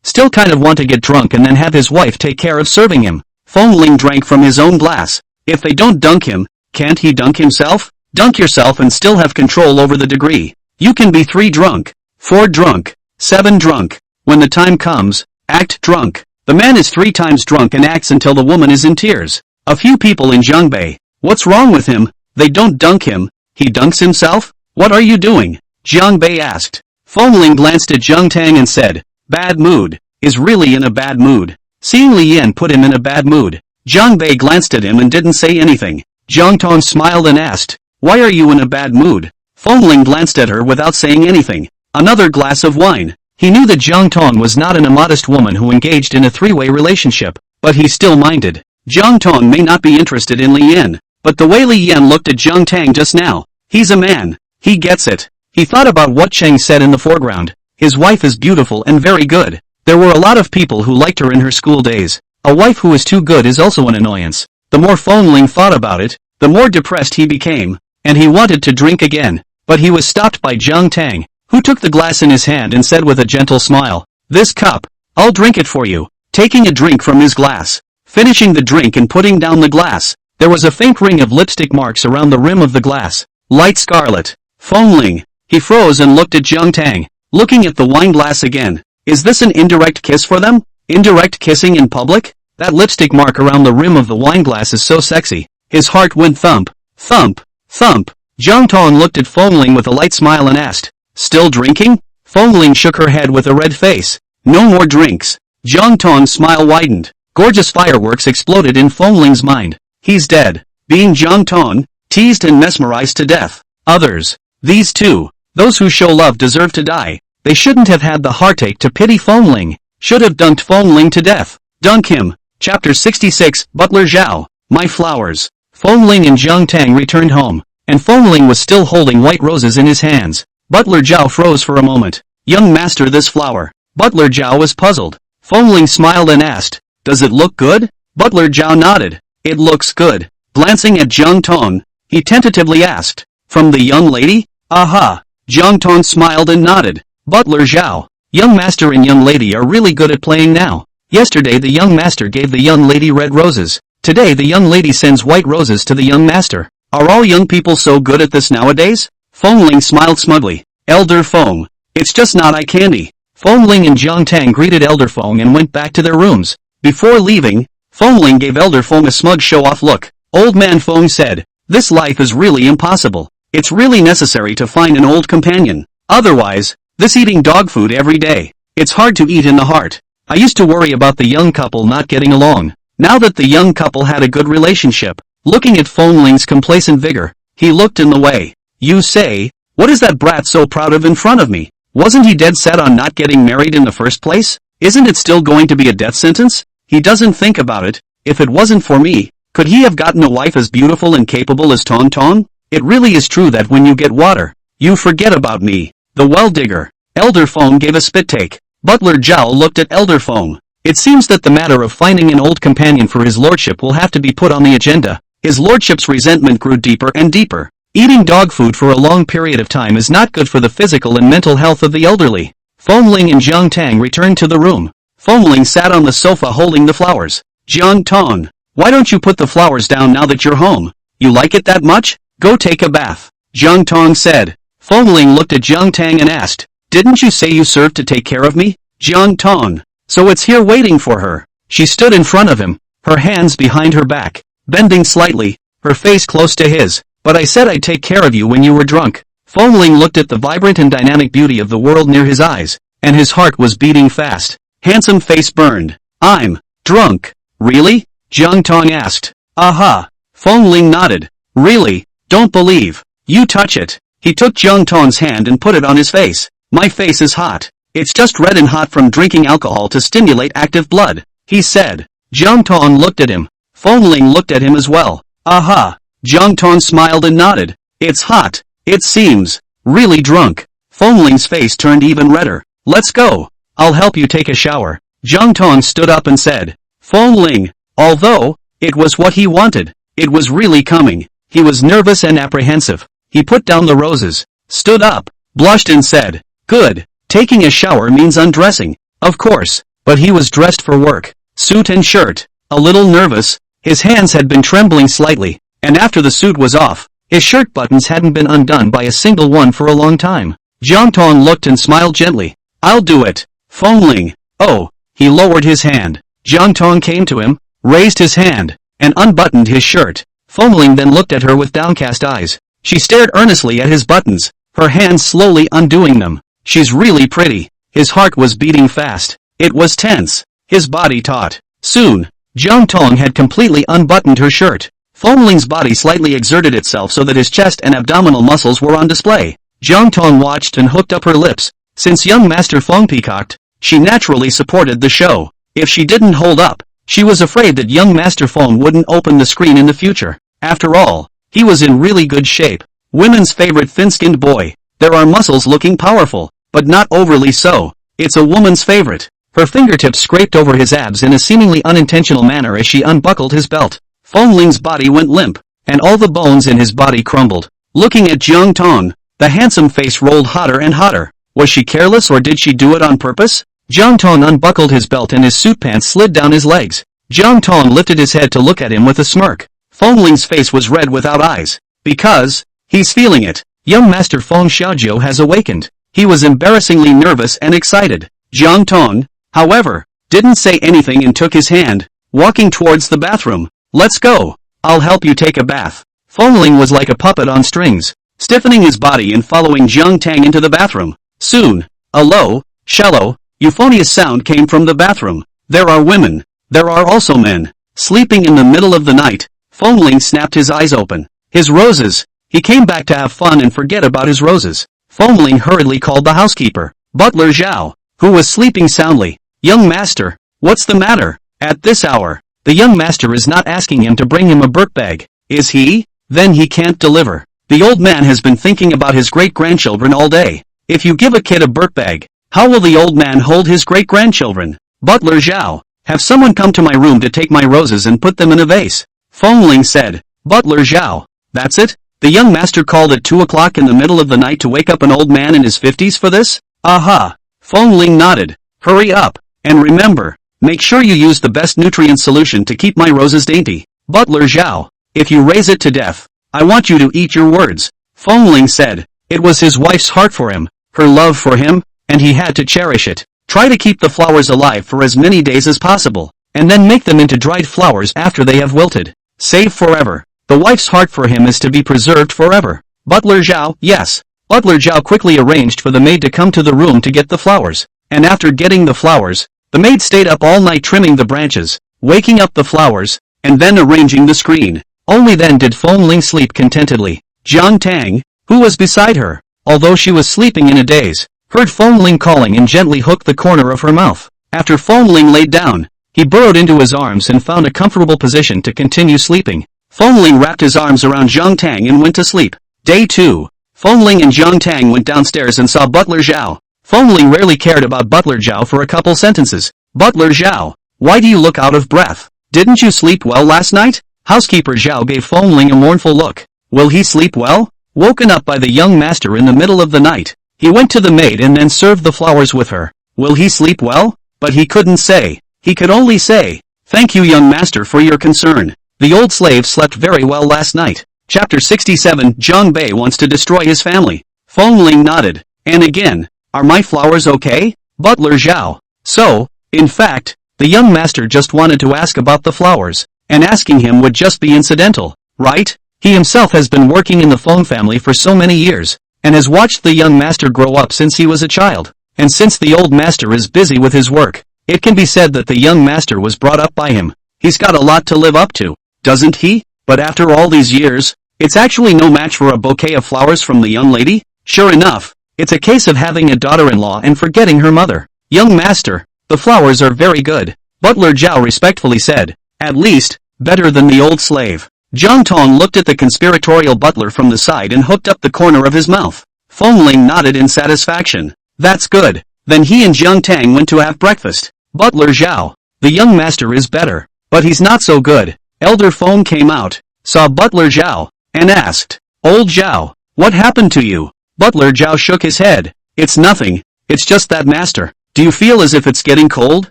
Still kind of want to get drunk and then have his wife take care of serving him. Fengling drank from his own glass. If they don't dunk him, can't he dunk himself? Dunk yourself and still have control over the degree. You can be 3 drunk, 4 drunk, 7 drunk. When the time comes, act drunk. The man is 3 times drunk and acts until the woman is in tears. A few people in Jiang Bei. What's wrong with him? They don't dunk him. He dunks himself? What are you doing? Jiang Bei asked. Fengling glanced at Jiang Tang and said, bad mood. Is really in a bad mood. Seeing Li Yan put him in a bad mood. Jiang Bei glanced at him and didn't say anything. Jiang Tang smiled and asked, why are you in a bad mood? Fengling glanced at her without saying anything. Another glass of wine. He knew that Jiang Tang was not an immodest woman who engaged in a 3-way relationship, but he still minded. Jiang Tang may not be interested in Li Yan, but the way Li Yan looked at Jiang Tang just now, he's a man. He gets it. He thought about what Cheng said in the foreground. His wife is beautiful and very good. There were a lot of people who liked her in her school days. A wife who is too good is also an annoyance. The more Fengling thought about it, the more depressed he became, and he wanted to drink again. But he was stopped by Jiang Tang, who took the glass in his hand and said with a gentle smile, this cup, I'll drink it for you. Taking a drink from his glass, finishing the drink and putting down the glass, there was a faint ring of lipstick marks around the rim of the glass. Light scarlet. Fengling. He froze and looked at Jiang Tang, looking at the wine glass again. Is this an indirect kiss for them? Indirect kissing in public? That lipstick mark around the rim of the wine glass is so sexy. His heart went thump, thump, thump. Jiang Tang looked at Fengling with a light smile and asked, still drinking? Fengling shook her head with a red face. No more drinks. Jiang Tang's smile widened. Gorgeous fireworks exploded in Fengling's mind. He's dead. Being Jiang Tang, teased and mesmerized to death. Others. These two. Those who show love deserve to die. They shouldn't have had the heartache to pity Fengling. Should have dunked Fengling to death. Dunk him. Chapter 66, Butler Zhao. My flowers. Fengling and Jiang Tang returned home, and Fengling was still holding white roses in his hands. Butler Zhao froze for a moment. Young master, this flower. Butler Zhao was puzzled. Fengling smiled and asked, does it look good? Butler Zhao nodded. It looks good. Glancing at Jiang Tang, he tentatively asked, from the young lady? Aha. Jiang Tang smiled and nodded. Butler Zhao. Young master and young lady are really good at playing now. Yesterday the young master gave the young lady red roses. Today the young lady sends white roses to the young master. Are all young people so good at this nowadays? Fengling smiled smugly. Elder Feng. It's just not eye candy. Fengling and Jiang Tang greeted Elder Feng and went back to their rooms. Before leaving, Fengling gave Elder Feng a smug show-off look. Old man Feng said, this life is really impossible. It's really necessary to find an old companion. Otherwise, this eating dog food every day. It's hard to eat in the heart. I used to worry about the young couple not getting along. Now that the young couple had a good relationship, looking at Fengling's complacent vigor, he looked in the way. You say, what is that brat so proud of in front of me? Wasn't he dead set on not getting married in the first place? Isn't it still going to be a death sentence? He doesn't think about it. If it wasn't for me, could he have gotten a wife as beautiful and capable as Tong Tong? It really is true that when you get water, you forget about me. The well digger. Elder Feng gave a spit take. Butler Zhao looked at Elder Feng. It seems that the matter of finding an old companion for his lordship will have to be put on the agenda. His lordship's resentment grew deeper and deeper. Eating dog food for a long period of time is not good for the physical and mental health of the elderly. Fengling and Jiang Tang returned to the room. Fengling sat on the sofa holding the flowers. Jiang Tang, why don't you put the flowers down now that you're home? You like it that much? Go take a bath. Jiang Tang said. Fengling looked at Jiang Tang and asked, didn't you say you served to take care of me? Jiang Tang. So it's here waiting for her. She stood in front of him, her hands behind her back, bending slightly, her face close to his. But I said I'd take care of you when you were drunk. Fengling looked at the vibrant and dynamic beauty of the world near his eyes, and his heart was beating fast. Handsome face burned. I'm drunk. Really? Jiang Tang asked. Aha. Fengling nodded. Really? Don't believe. You touch it. He took Jiang Tang's hand and put it on his face. My face is hot. It's just red and hot from drinking alcohol to stimulate active blood, he said. Jiang Tang looked at him. Ling looked at him as well. Aha! Jiang Tang smiled and nodded. It's hot. It seems. Really drunk. Ling's face turned even redder. Let's go. I'll help you take a shower. Jiang Tang stood up and said. Ling. Although, it was what he wanted. It was really coming. He was nervous and apprehensive. He put down the roses, stood up, blushed and said, good. Taking a shower means undressing. Of course, but he was dressed for work. Suit and shirt. A little nervous. His hands had been trembling slightly, and after the suit was off, his shirt buttons hadn't been undone by a single one for a long time. Jiang Tang looked and smiled gently. I'll do it. Ling. Oh, he lowered his hand. Jiang Tang came to him, raised his hand, and unbuttoned his shirt. Ling then looked at her with downcast eyes. She stared earnestly at his buttons, her hands slowly undoing them. She's really pretty. His heart was beating fast. It was tense. His body taut. Soon, Jiang Tang had completely unbuttoned her shirt. Ling's body slightly exerted itself so that his chest and abdominal muscles were on display. Jiang Tang watched and hooked up her lips. Since young Master Feng peacocked, she naturally supported the show. If she didn't hold up, she was afraid that young Master Feng wouldn't open the screen in the future. After all, he was in really good shape. Women's favorite thin-skinned boy. There are muscles looking powerful, but not overly so. It's a woman's favorite. Her fingertips scraped over his abs in a seemingly unintentional manner as she unbuckled his belt. Ling's body went limp, and all the bones in his body crumbled. Looking at Jiang Tang, the handsome face rolled hotter and hotter. Was she careless or did she do it on purpose? Jiang Tang unbuckled his belt and his suit pants slid down his legs. Jiang Tang lifted his head to look at him with a smirk. Ling's face was red without eyes. Because, he's feeling it. Young Master Feng Xiaojiu has awakened. He was embarrassingly nervous and excited. Jiang Tang, however, didn't say anything and took his hand, walking towards the bathroom. Let's go. I'll help you take a bath. Ling was like a puppet on strings, stiffening his body and following Jiang Tang into the bathroom. Soon, a low, shallow, euphonious sound came from the bathroom. There are women. There are also men. Sleeping in the middle of the night. Ling snapped his eyes open. His roses. He came back to have fun and forget about his roses. Ling hurriedly called the housekeeper, Butler Zhao, who was sleeping soundly. Young master, what's the matter? At this hour, the young master is not asking him to bring him a bird bag, is he? Then he can't deliver. The old man has been thinking about his great-grandchildren all day. If you give a kid a bird bag, how will the old man hold his great-grandchildren? Butler Zhao, have someone come to my room to take my roses and put them in a vase. Ling said. Butler Zhao, that's it? The young master called at 2 o'clock in the middle of the night to wake up an old man in his 50s for this? Aha. Ling nodded. Hurry up. And remember, make sure you use the best nutrient solution to keep my roses dainty. Butler Zhao, if you raise it to death, I want you to eat your words. Ling said. It was his wife's heart for him, her love for him, and he had to cherish it. Try to keep the flowers alive for as many days as possible, and then make them into dried flowers after they have wilted. Save forever. The wife's heart for him is to be preserved forever. Butler Zhao, yes. Butler Zhao quickly arranged for the maid to come to the room to get the flowers, and after getting the flowers, the maid stayed up all night trimming the branches, waking up the flowers, and then arranging the screen. Only then did Ling sleep contentedly. Jiang Tang, who was beside her, although she was sleeping in a daze, heard Ling calling and gently hooked the corner of her mouth. After Ling laid down, he burrowed into his arms and found a comfortable position to continue sleeping. Ling wrapped his arms around Jiang Tang and went to sleep. Day 2. Ling and Jiang Tang went downstairs and saw Butler Zhao. Ling rarely cared about Butler Zhao for a couple sentences. Butler Zhao, why do you look out of breath? Didn't you sleep well last night? Housekeeper Zhao gave Ling a mournful look. Will he sleep well? Woken up by the young master in the middle of the night, he went to the maid and then served the flowers with her. Will he sleep well? But he couldn't say. He could only say, thank you young master for your concern. The old slave slept very well last night. Chapter 67 Jiang Bei wants to destroy his family. Ling nodded. And again, are my flowers okay? Butler Zhao. So, in fact, the young master just wanted to ask about the flowers, and asking him would just be incidental, right? He himself has been working in the Feng family for so many years, and has watched the young master grow up since he was a child. And since the old master is busy with his work, it can be said that the young master was brought up by him. He's got a lot to live up to, doesn't he? But after all these years, it's actually no match for a bouquet of flowers from the young lady? Sure enough, it's a case of having a daughter-in-law and forgetting her mother. Young master, the flowers are very good, Butler Zhao respectfully said. At least, Better than the old slave. Jiang Tang looked at the conspiratorial butler from the side and hooked up the corner of his mouth. Fengling nodded in satisfaction. That's good. Then he and Jiang Tang went to have breakfast. Butler Zhao. The young master is better. But he's not so good. Elder Feng came out, saw Butler Zhao, and asked, Old Zhao, what happened to you? Butler Zhao shook his head. It's nothing. It's just that master. Do you feel as if it's getting cold?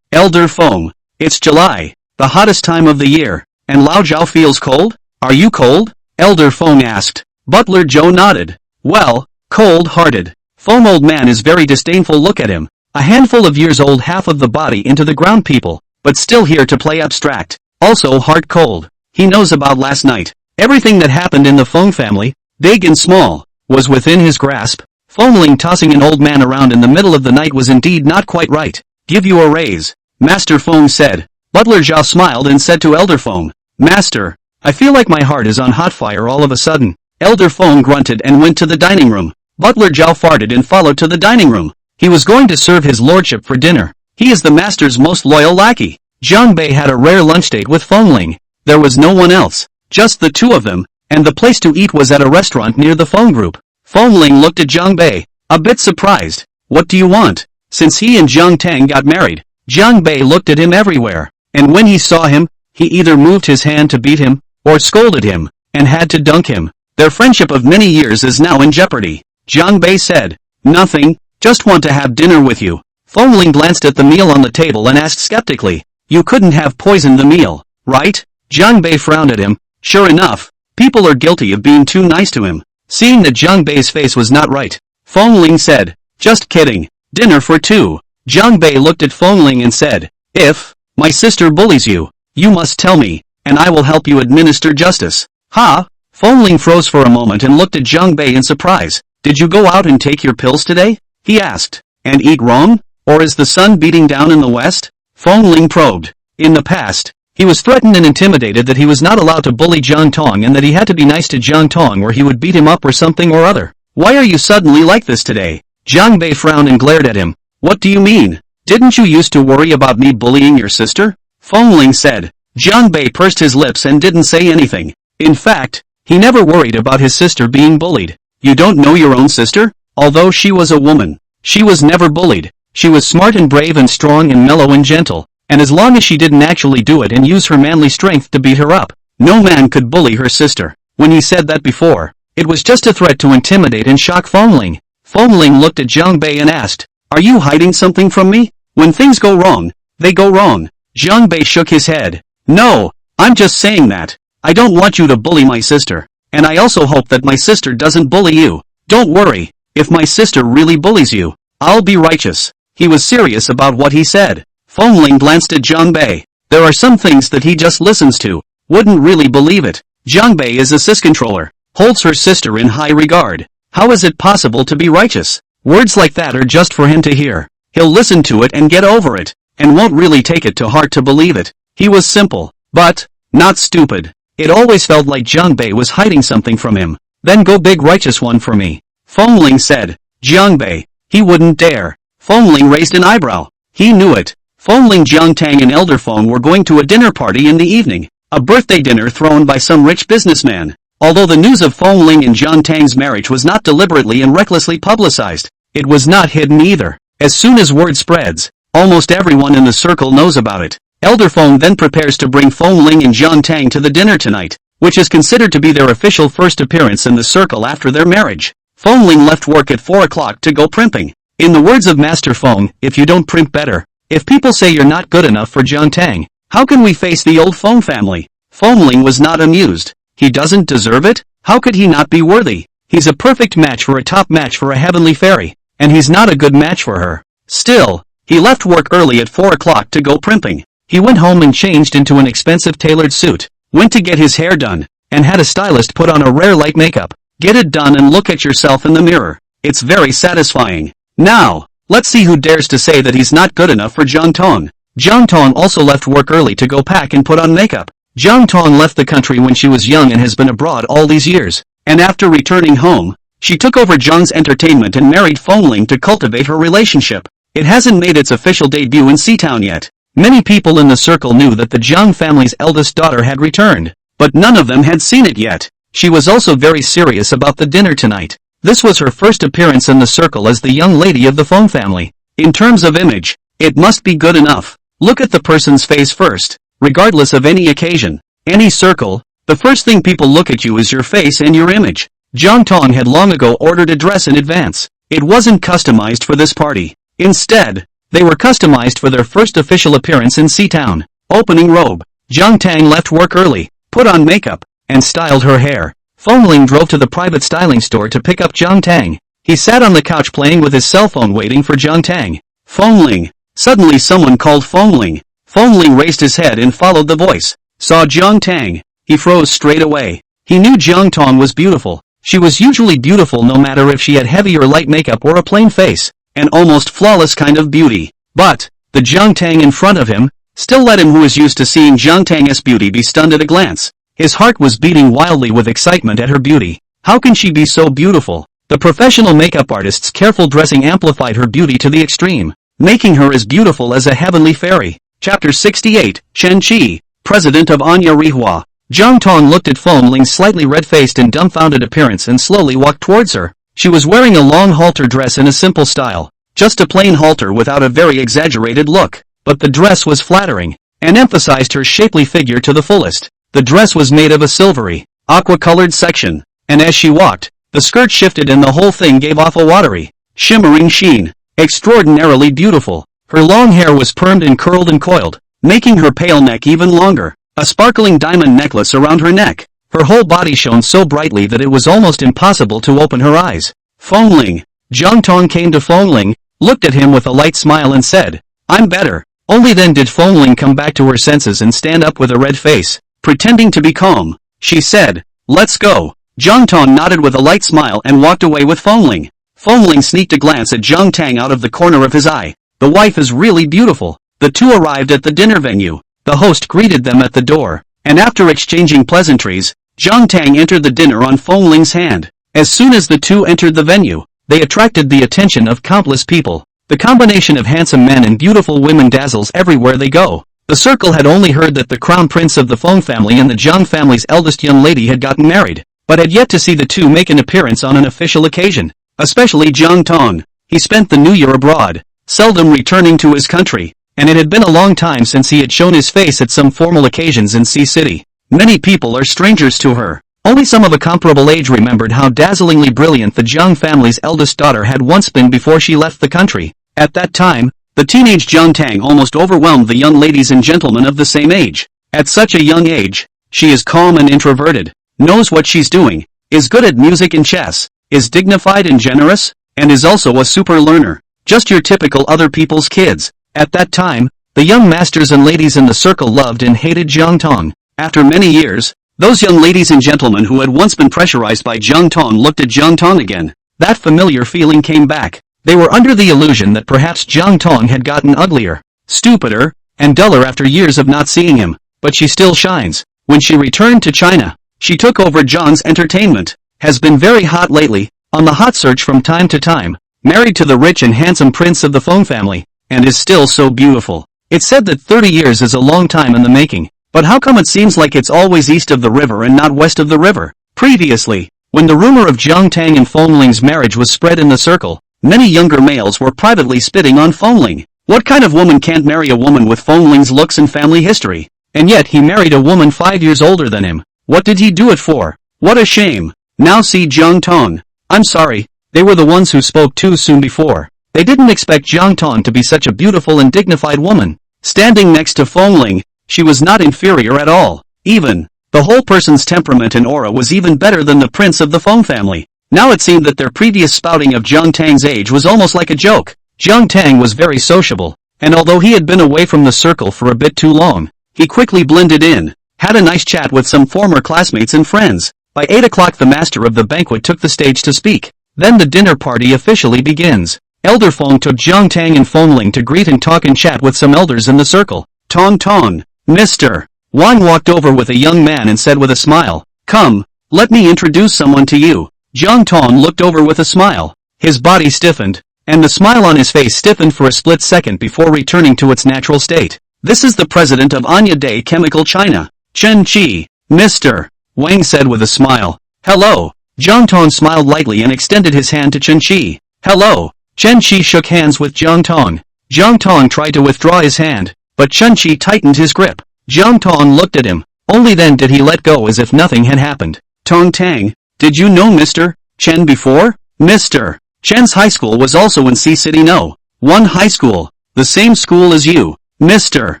Elder Feng. It's July, the hottest time of the year, and Lao Zhao feels cold? Are you cold? Elder Feng asked. Butler Zhao nodded. Well, cold-hearted. Feng old man is very disdainful. Look at him. A handful of years old, half of the body into the ground people, but still here to play abstract. Also heart cold. He knows about last night. Everything that happened in the Feng family, big and small, was within his grasp. Fengling tossing an old man around in the middle of the night was indeed not quite right. Give you a raise, Master Feng said. Butler Zhao smiled and said to Elder Feng, Master, I feel like my heart is on hot fire all of a sudden. Elder Feng grunted and went to the dining room. Butler Zhao farted and followed to the dining room. He was going to serve his lordship for dinner. He is the master's most loyal lackey. Jiang Bei had a rare lunch date with Fengling. There was no one else, just the two of them, and the place to eat was at a restaurant near the Feng group. Fengling looked at Jiang Bei, a bit surprised. What do you want? Since he and Jiang Tang got married, Jiang Bei looked at him everywhere, and when he saw him, he either moved his hand to beat him, or scolded him, and had to dunk him. Their friendship of many years is now in jeopardy. Jiang Bei said, Nothing, just want to have dinner with you. Fengling glanced at the meal on the table and asked skeptically, You couldn't have poisoned the meal, right? Jiang Bei frowned at him. Sure enough, people are guilty of being too nice to him. Seeing that Jiang Bei's face was not right, Fengling said, Just kidding. Dinner for two. Jiang Bei looked at Fengling and said, If my sister bullies you, you must tell me, and I will help you administer justice. Ha? Fengling froze for a moment and looked at Jiang Bei in surprise. Did you go out and take your pills today? He asked. And eat wrong? Or is the sun beating down in the west? Fengling probed. In the past, he was threatened and intimidated that he was not allowed to bully Jiang Tang and that he had to be nice to Jiang Tang or he would beat him up or something or other. Why are you suddenly like this today? Jiang Bei frowned and glared at him. What do you mean? Didn't you used to worry about me bullying your sister? Fengling said. Jiang Bei pursed his lips and didn't say anything. In fact, he never worried about his sister being bullied. You don't know your own sister? Although she was a woman, she was never bullied. She was smart and brave and strong and mellow and gentle, and as long as she didn't actually do it and use her manly strength to beat her up, no man could bully her sister. When he said that before, it was just a threat to intimidate and shock Fengling. Fengling looked at Jiang Bei and asked, Are you hiding something from me? When things go wrong, they go wrong. Jiang Bei shook his head. No, I'm just saying that. I don't want you to bully my sister, and I also hope that my sister doesn't bully you. Don't worry, if my sister really bullies you, I'll be righteous. He was serious about what he said. Fengling glanced at Jiang Bei. There are some things that he just listens to. Wouldn't really believe it. Jiang Bei is a cis controller, holds her sister in high regard. How is it possible to be righteous? Words like that are just for him to hear. He'll listen to it and get over it, and won't really take it to heart to believe it. He was simple, but not stupid. It always felt like Jiang Bei was hiding something from him. Then go big righteous one for me. Fengling said. Jiang Bei. He wouldn't dare. Fengling raised an eyebrow. He knew it. Fengling, Jiang Tang and Elder Feng were going to a dinner party in the evening. A birthday dinner thrown by some rich businessman. Although the news of Fengling and Jiang Tang's marriage was not deliberately and recklessly publicized, it was not hidden either. As soon as word spreads, almost everyone in the circle knows about it. Elder Feng then prepares to bring Fengling and Jiang Tang to the dinner tonight, which is considered to be their official first appearance in the circle after their marriage. Fengling left work at 4 o'clock to go primping. In the words of Master Feng, if you don't primp better, if people say you're not good enough for Jiang Tang, how can we face the old Feng family? Fengling was not amused. He doesn't deserve it? How could he not be worthy? He's a perfect match for a top match for a heavenly fairy, and he's not a good match for her. Still, he left work early at 4 o'clock to go primping. He went home and changed into an expensive tailored suit, went to get his hair done, and had a stylist put on a rare light makeup. Get it done and look at yourself in the mirror. It's very satisfying. Now, let's see who dares to say that he's not good enough for Jiang Tang. Jiang Tang also left work early to go pack and put on makeup. Jiang Tang left the country when she was young and has been abroad all these years, and after returning home, she took over Jiang's entertainment and married Fengling to cultivate her relationship. It hasn't made its official debut in Seatown yet. Many people in the circle knew that the Jiang family's eldest daughter had returned, but none of them had seen it yet. She was also very serious about the dinner tonight. This was her first appearance in the circle as the young lady of the Feng family. In terms of image, it must be good enough. Look at the person's face first. Regardless of any occasion, any circle, the first thing people look at you is your face and your image. Jiang Tang had long ago ordered a dress in advance. It wasn't customized for this party. Instead, they were customized for their first official appearance in Sea-Town. Opening robe. Jiang Tang left work early, put on makeup, and styled her hair. Fengling drove to the private styling store to pick up Jiang Tang. He sat on the couch playing with his cell phone waiting for Jiang Tang. Fengling. Suddenly someone called Fengling. Fengling raised his head and followed the voice. Saw Jiang Tang. He froze straight away. He knew Jiang Tang was beautiful. She was usually beautiful no matter if she had heavy or light makeup or a plain face. An almost flawless kind of beauty. But, the Jiang Tang in front of him, still let him who was used to seeing Jiang Tang's beauty be stunned at a glance. His heart was beating wildly with excitement at her beauty. How can she be so beautiful? The professional makeup artist's careful dressing amplified her beauty to the extreme, making her as beautiful as a heavenly fairy. Chapter 68, Shen Qi, President of manhwa. Jiang Tang looked at Fengling's slightly red-faced and dumbfounded appearance and slowly walked towards her. She was wearing a long halter dress in a simple style, just a plain halter without a very exaggerated look, but the dress was flattering, and emphasized her shapely figure to the fullest. The dress was made of a silvery, aqua-colored section, and as she walked, the skirt shifted and the whole thing gave off a watery, shimmering sheen. Extraordinarily beautiful. Her long hair was permed and curled and coiled, making her pale neck even longer. A sparkling diamond necklace around her neck. Her whole body shone so brightly that it was almost impossible to open her eyes. Fengling. Jiang Tang came to Fengling, looked at him with a light smile and said, "I'm better." Only then did Fengling come back to her senses and stand up with a red face. Pretending to be calm, she said, "Let's go." Jiang Tang nodded with a light smile and walked away with Fengling. Fengling sneaked a glance at Jiang Tang out of the corner of his eye. The wife is really beautiful. The two arrived at the dinner venue. The host greeted them at the door, and after exchanging pleasantries, Jiang Tang entered the dinner on Fengling's hand. As soon as the two entered the venue, they attracted the attention of countless people. The combination of handsome men and beautiful women dazzles everywhere they go. The circle had only heard that the crown prince of the Feng family and the Jiang family's eldest young lady had gotten married, but had yet to see the two make an appearance on an official occasion. Especially Jiang Tang. He spent the new year abroad, seldom returning to his country, and it had been a long time since he had shown his face at some formal occasions in Sea City. Many people are strangers to her. Only some of a comparable age remembered how dazzlingly brilliant the Jiang family's eldest daughter had once been before she left the country. At that time, the teenage Jiang Tang almost overwhelmed the young ladies and gentlemen of the same age. At such a young age, she is calm and introverted, knows what she's doing, is good at music and chess, is dignified and generous, and is also a super learner. Just your typical other people's kids. At that time, the young masters and ladies in the circle loved and hated Jiang Tang. After many years, those young ladies and gentlemen who had once been pressurized by Jiang Tang looked at Jiang Tang again. That familiar feeling came back. They were under the illusion that perhaps Jiang Tang had gotten uglier, stupider, and duller after years of not seeing him, but she still shines. When she returned to China, she took over Jiang's entertainment, has been very hot lately, on the hot search from time to time, married to the rich and handsome prince of the Feng family, and is still so beautiful. It's said that 30 years is a long time in the making, but how come it seems like it's always east of the river and not west of the river? Previously, when the rumor of Jiang Tang and Fengling's marriage was spread in the circle, many younger males were privately spitting on Fengling. What kind of woman can't marry a woman with Fengling's looks and family history? And yet he married a woman 5 years older than him. What did he do it for? What a shame. Now see Jiang Tang. I'm sorry, they were the ones who spoke too soon before. They didn't expect Jiang Tang to be such a beautiful and dignified woman. Standing next to Fengling, she was not inferior at all. Even, the whole person's temperament and aura was even better than the prince of the Feng family. Now it seemed that their previous spouting of Jiang Tang's age was almost like a joke. Jiang Tang was very sociable, and although he had been away from the circle for a bit too long, he quickly blended in, had a nice chat with some former classmates and friends. By 8 o'clock the master of the banquet took the stage to speak. Then the dinner party officially begins. Elder Feng took Jiang Tang and Fengling to greet and talk and chat with some elders in the circle. Tong Tong, Mr. Wang walked over with a young man and said with a smile, "Come, let me introduce someone to you." Jiang Tong looked over with a smile. His body stiffened, and the smile on his face stiffened for a split second before returning to its natural state. This is the president of Anya Day Chemical China, Chen Qi. Mr. Wang said with a smile. Hello. Jiang Tang smiled lightly and extended his hand to Chen Qi. Hello. Chen Qi shook hands with Jiang Tang. Jiang Tang tried to withdraw his hand, but Chen Qi tightened his grip. Jiang Tang looked at him. Only then did he let go as if nothing had happened. Tong Tang, did you know Mr. Chen before? Mr. Chen's high school was also in Sea City. No. One high school. The same school as you. Mr.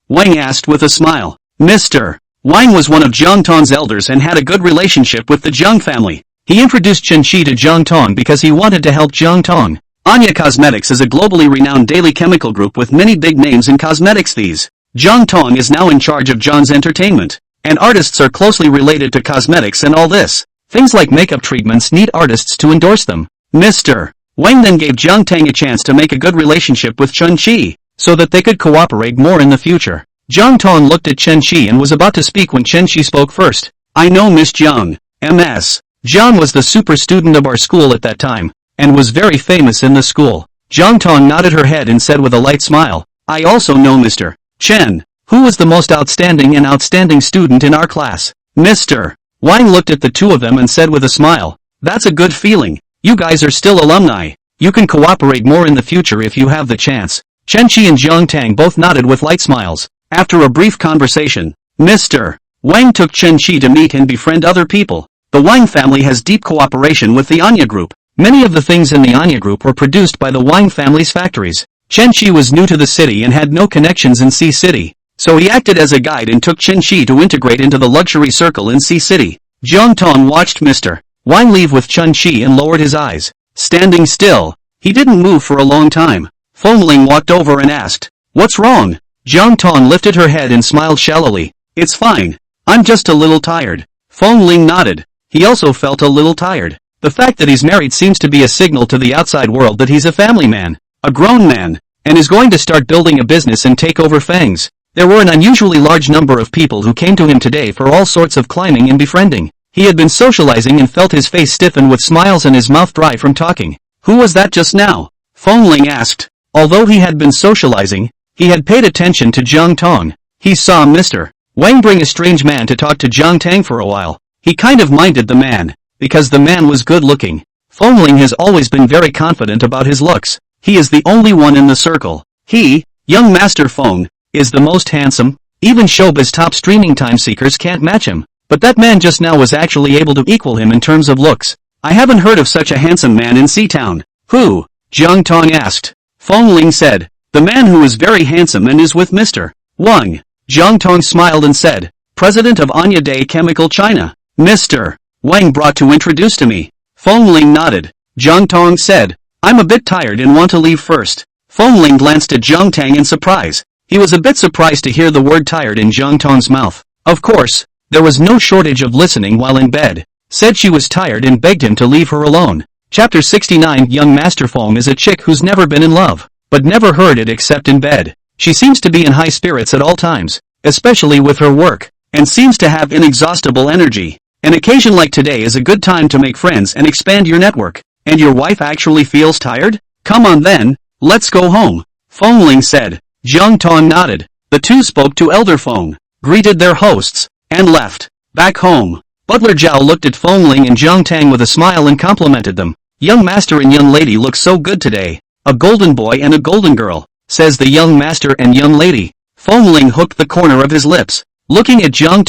Wang asked with a smile. Mr. Wang was one of Jiang Tang's elders and had a good relationship with the Jiang family. He introduced Chen Qi to Jiang Tang because he wanted to help Jiang Tang. Anya Cosmetics is a globally renowned daily chemical group with many big names in cosmetics. Jiang Tang is now in charge of Jiang's entertainment. And artists are closely related to cosmetics and all this. Things like makeup treatments need artists to endorse them. Mr. Wang then gave Jiang Tang a chance to make a good relationship with Chen Qi, so that they could cooperate more in the future. Jiang Tang looked at Chen Qi and was about to speak when Chen Qi spoke first. I know Miss Jiang. Ms. Jiang was the super student of our school at that time, and was very famous in the school. Jiang Tang nodded her head and said with a light smile, I also know Mr. Chen, who was the most outstanding student in our class. Mr. Wang looked at the two of them and said with a smile, that's a good feeling. You guys are still alumni. You can cooperate more in the future if you have the chance. Chen Qi and Jiang Tang both nodded with light smiles. After a brief conversation, Mr. Wang took Chen Qi to meet and befriend other people. The Wang family has deep cooperation with the Anya Group. Many of the things in the Anya Group were produced by the Wang family's factories. Chen Qi was new to the city and had no connections in Sea City. So he acted as a guide and took Chen Qi to integrate into the luxury circle in Sea City. Jiang Tang watched Mr. Wang leave with Chen Qi and lowered his eyes. Standing still, he didn't move for a long time. Fengling walked over and asked, what's wrong? Jiang Tang lifted her head and smiled shallowly. It's fine. I'm just a little tired. Fengling nodded. He also felt a little tired. The fact that he's married seems to be a signal to the outside world that he's a family man, a grown man, and is going to start building a business and take over Feng's. There were an unusually large number of people who came to him today for all sorts of climbing and befriending. He had been socializing and felt his face stiffen with smiles and his mouth dry from talking. Who was that just now? Fengling asked. Although he had been socializing, he had paid attention to Jiang Tang. He saw Mr. Wang bring a strange man to talk to Jiang Tang for a while. He kind of minded the man, because the man was good looking. Fengling has always been very confident about his looks. He is the only one in the circle. He, young Master Feng, is the most handsome. Even showbiz top streaming time seekers can't match him. But that man just now was actually able to equal him in terms of looks. I haven't heard of such a handsome man in Seatown. Who? Jiang Tang asked. Fengling said, the man who is very handsome and is with Mr. Wang. Jiang Tang smiled and said, President of Anya Day Chemical China. Mr. Wang brought to introduce to me. Fengling nodded. Jiang Tang said, I'm a bit tired and want to leave first. Fengling glanced at Jiang Tang in surprise. He was a bit surprised to hear the word tired in Jiang Tang's mouth. Of course, there was no shortage of listening while in bed. Said she was tired and begged him to leave her alone. Chapter 69. Young Master Feng is a chick who's never been in love, but never heard it except in bed. She seems to be in high spirits at all times, especially with her work, and seems to have inexhaustible energy. An occasion like today is a good time to make friends and expand your network. And your wife actually feels tired? Come on then, let's go home. Fengling said. Jiang Tang nodded. The two spoke to Elder Feng, greeted their hosts, and left. Back home. Butler Zhao looked at Fengling and Jiang Tang with a smile and complimented them. Young master and young lady look so good today. A golden boy and a golden girl, says the young master and young lady. Fengling hooked the corner of his lips. Looking at Jiang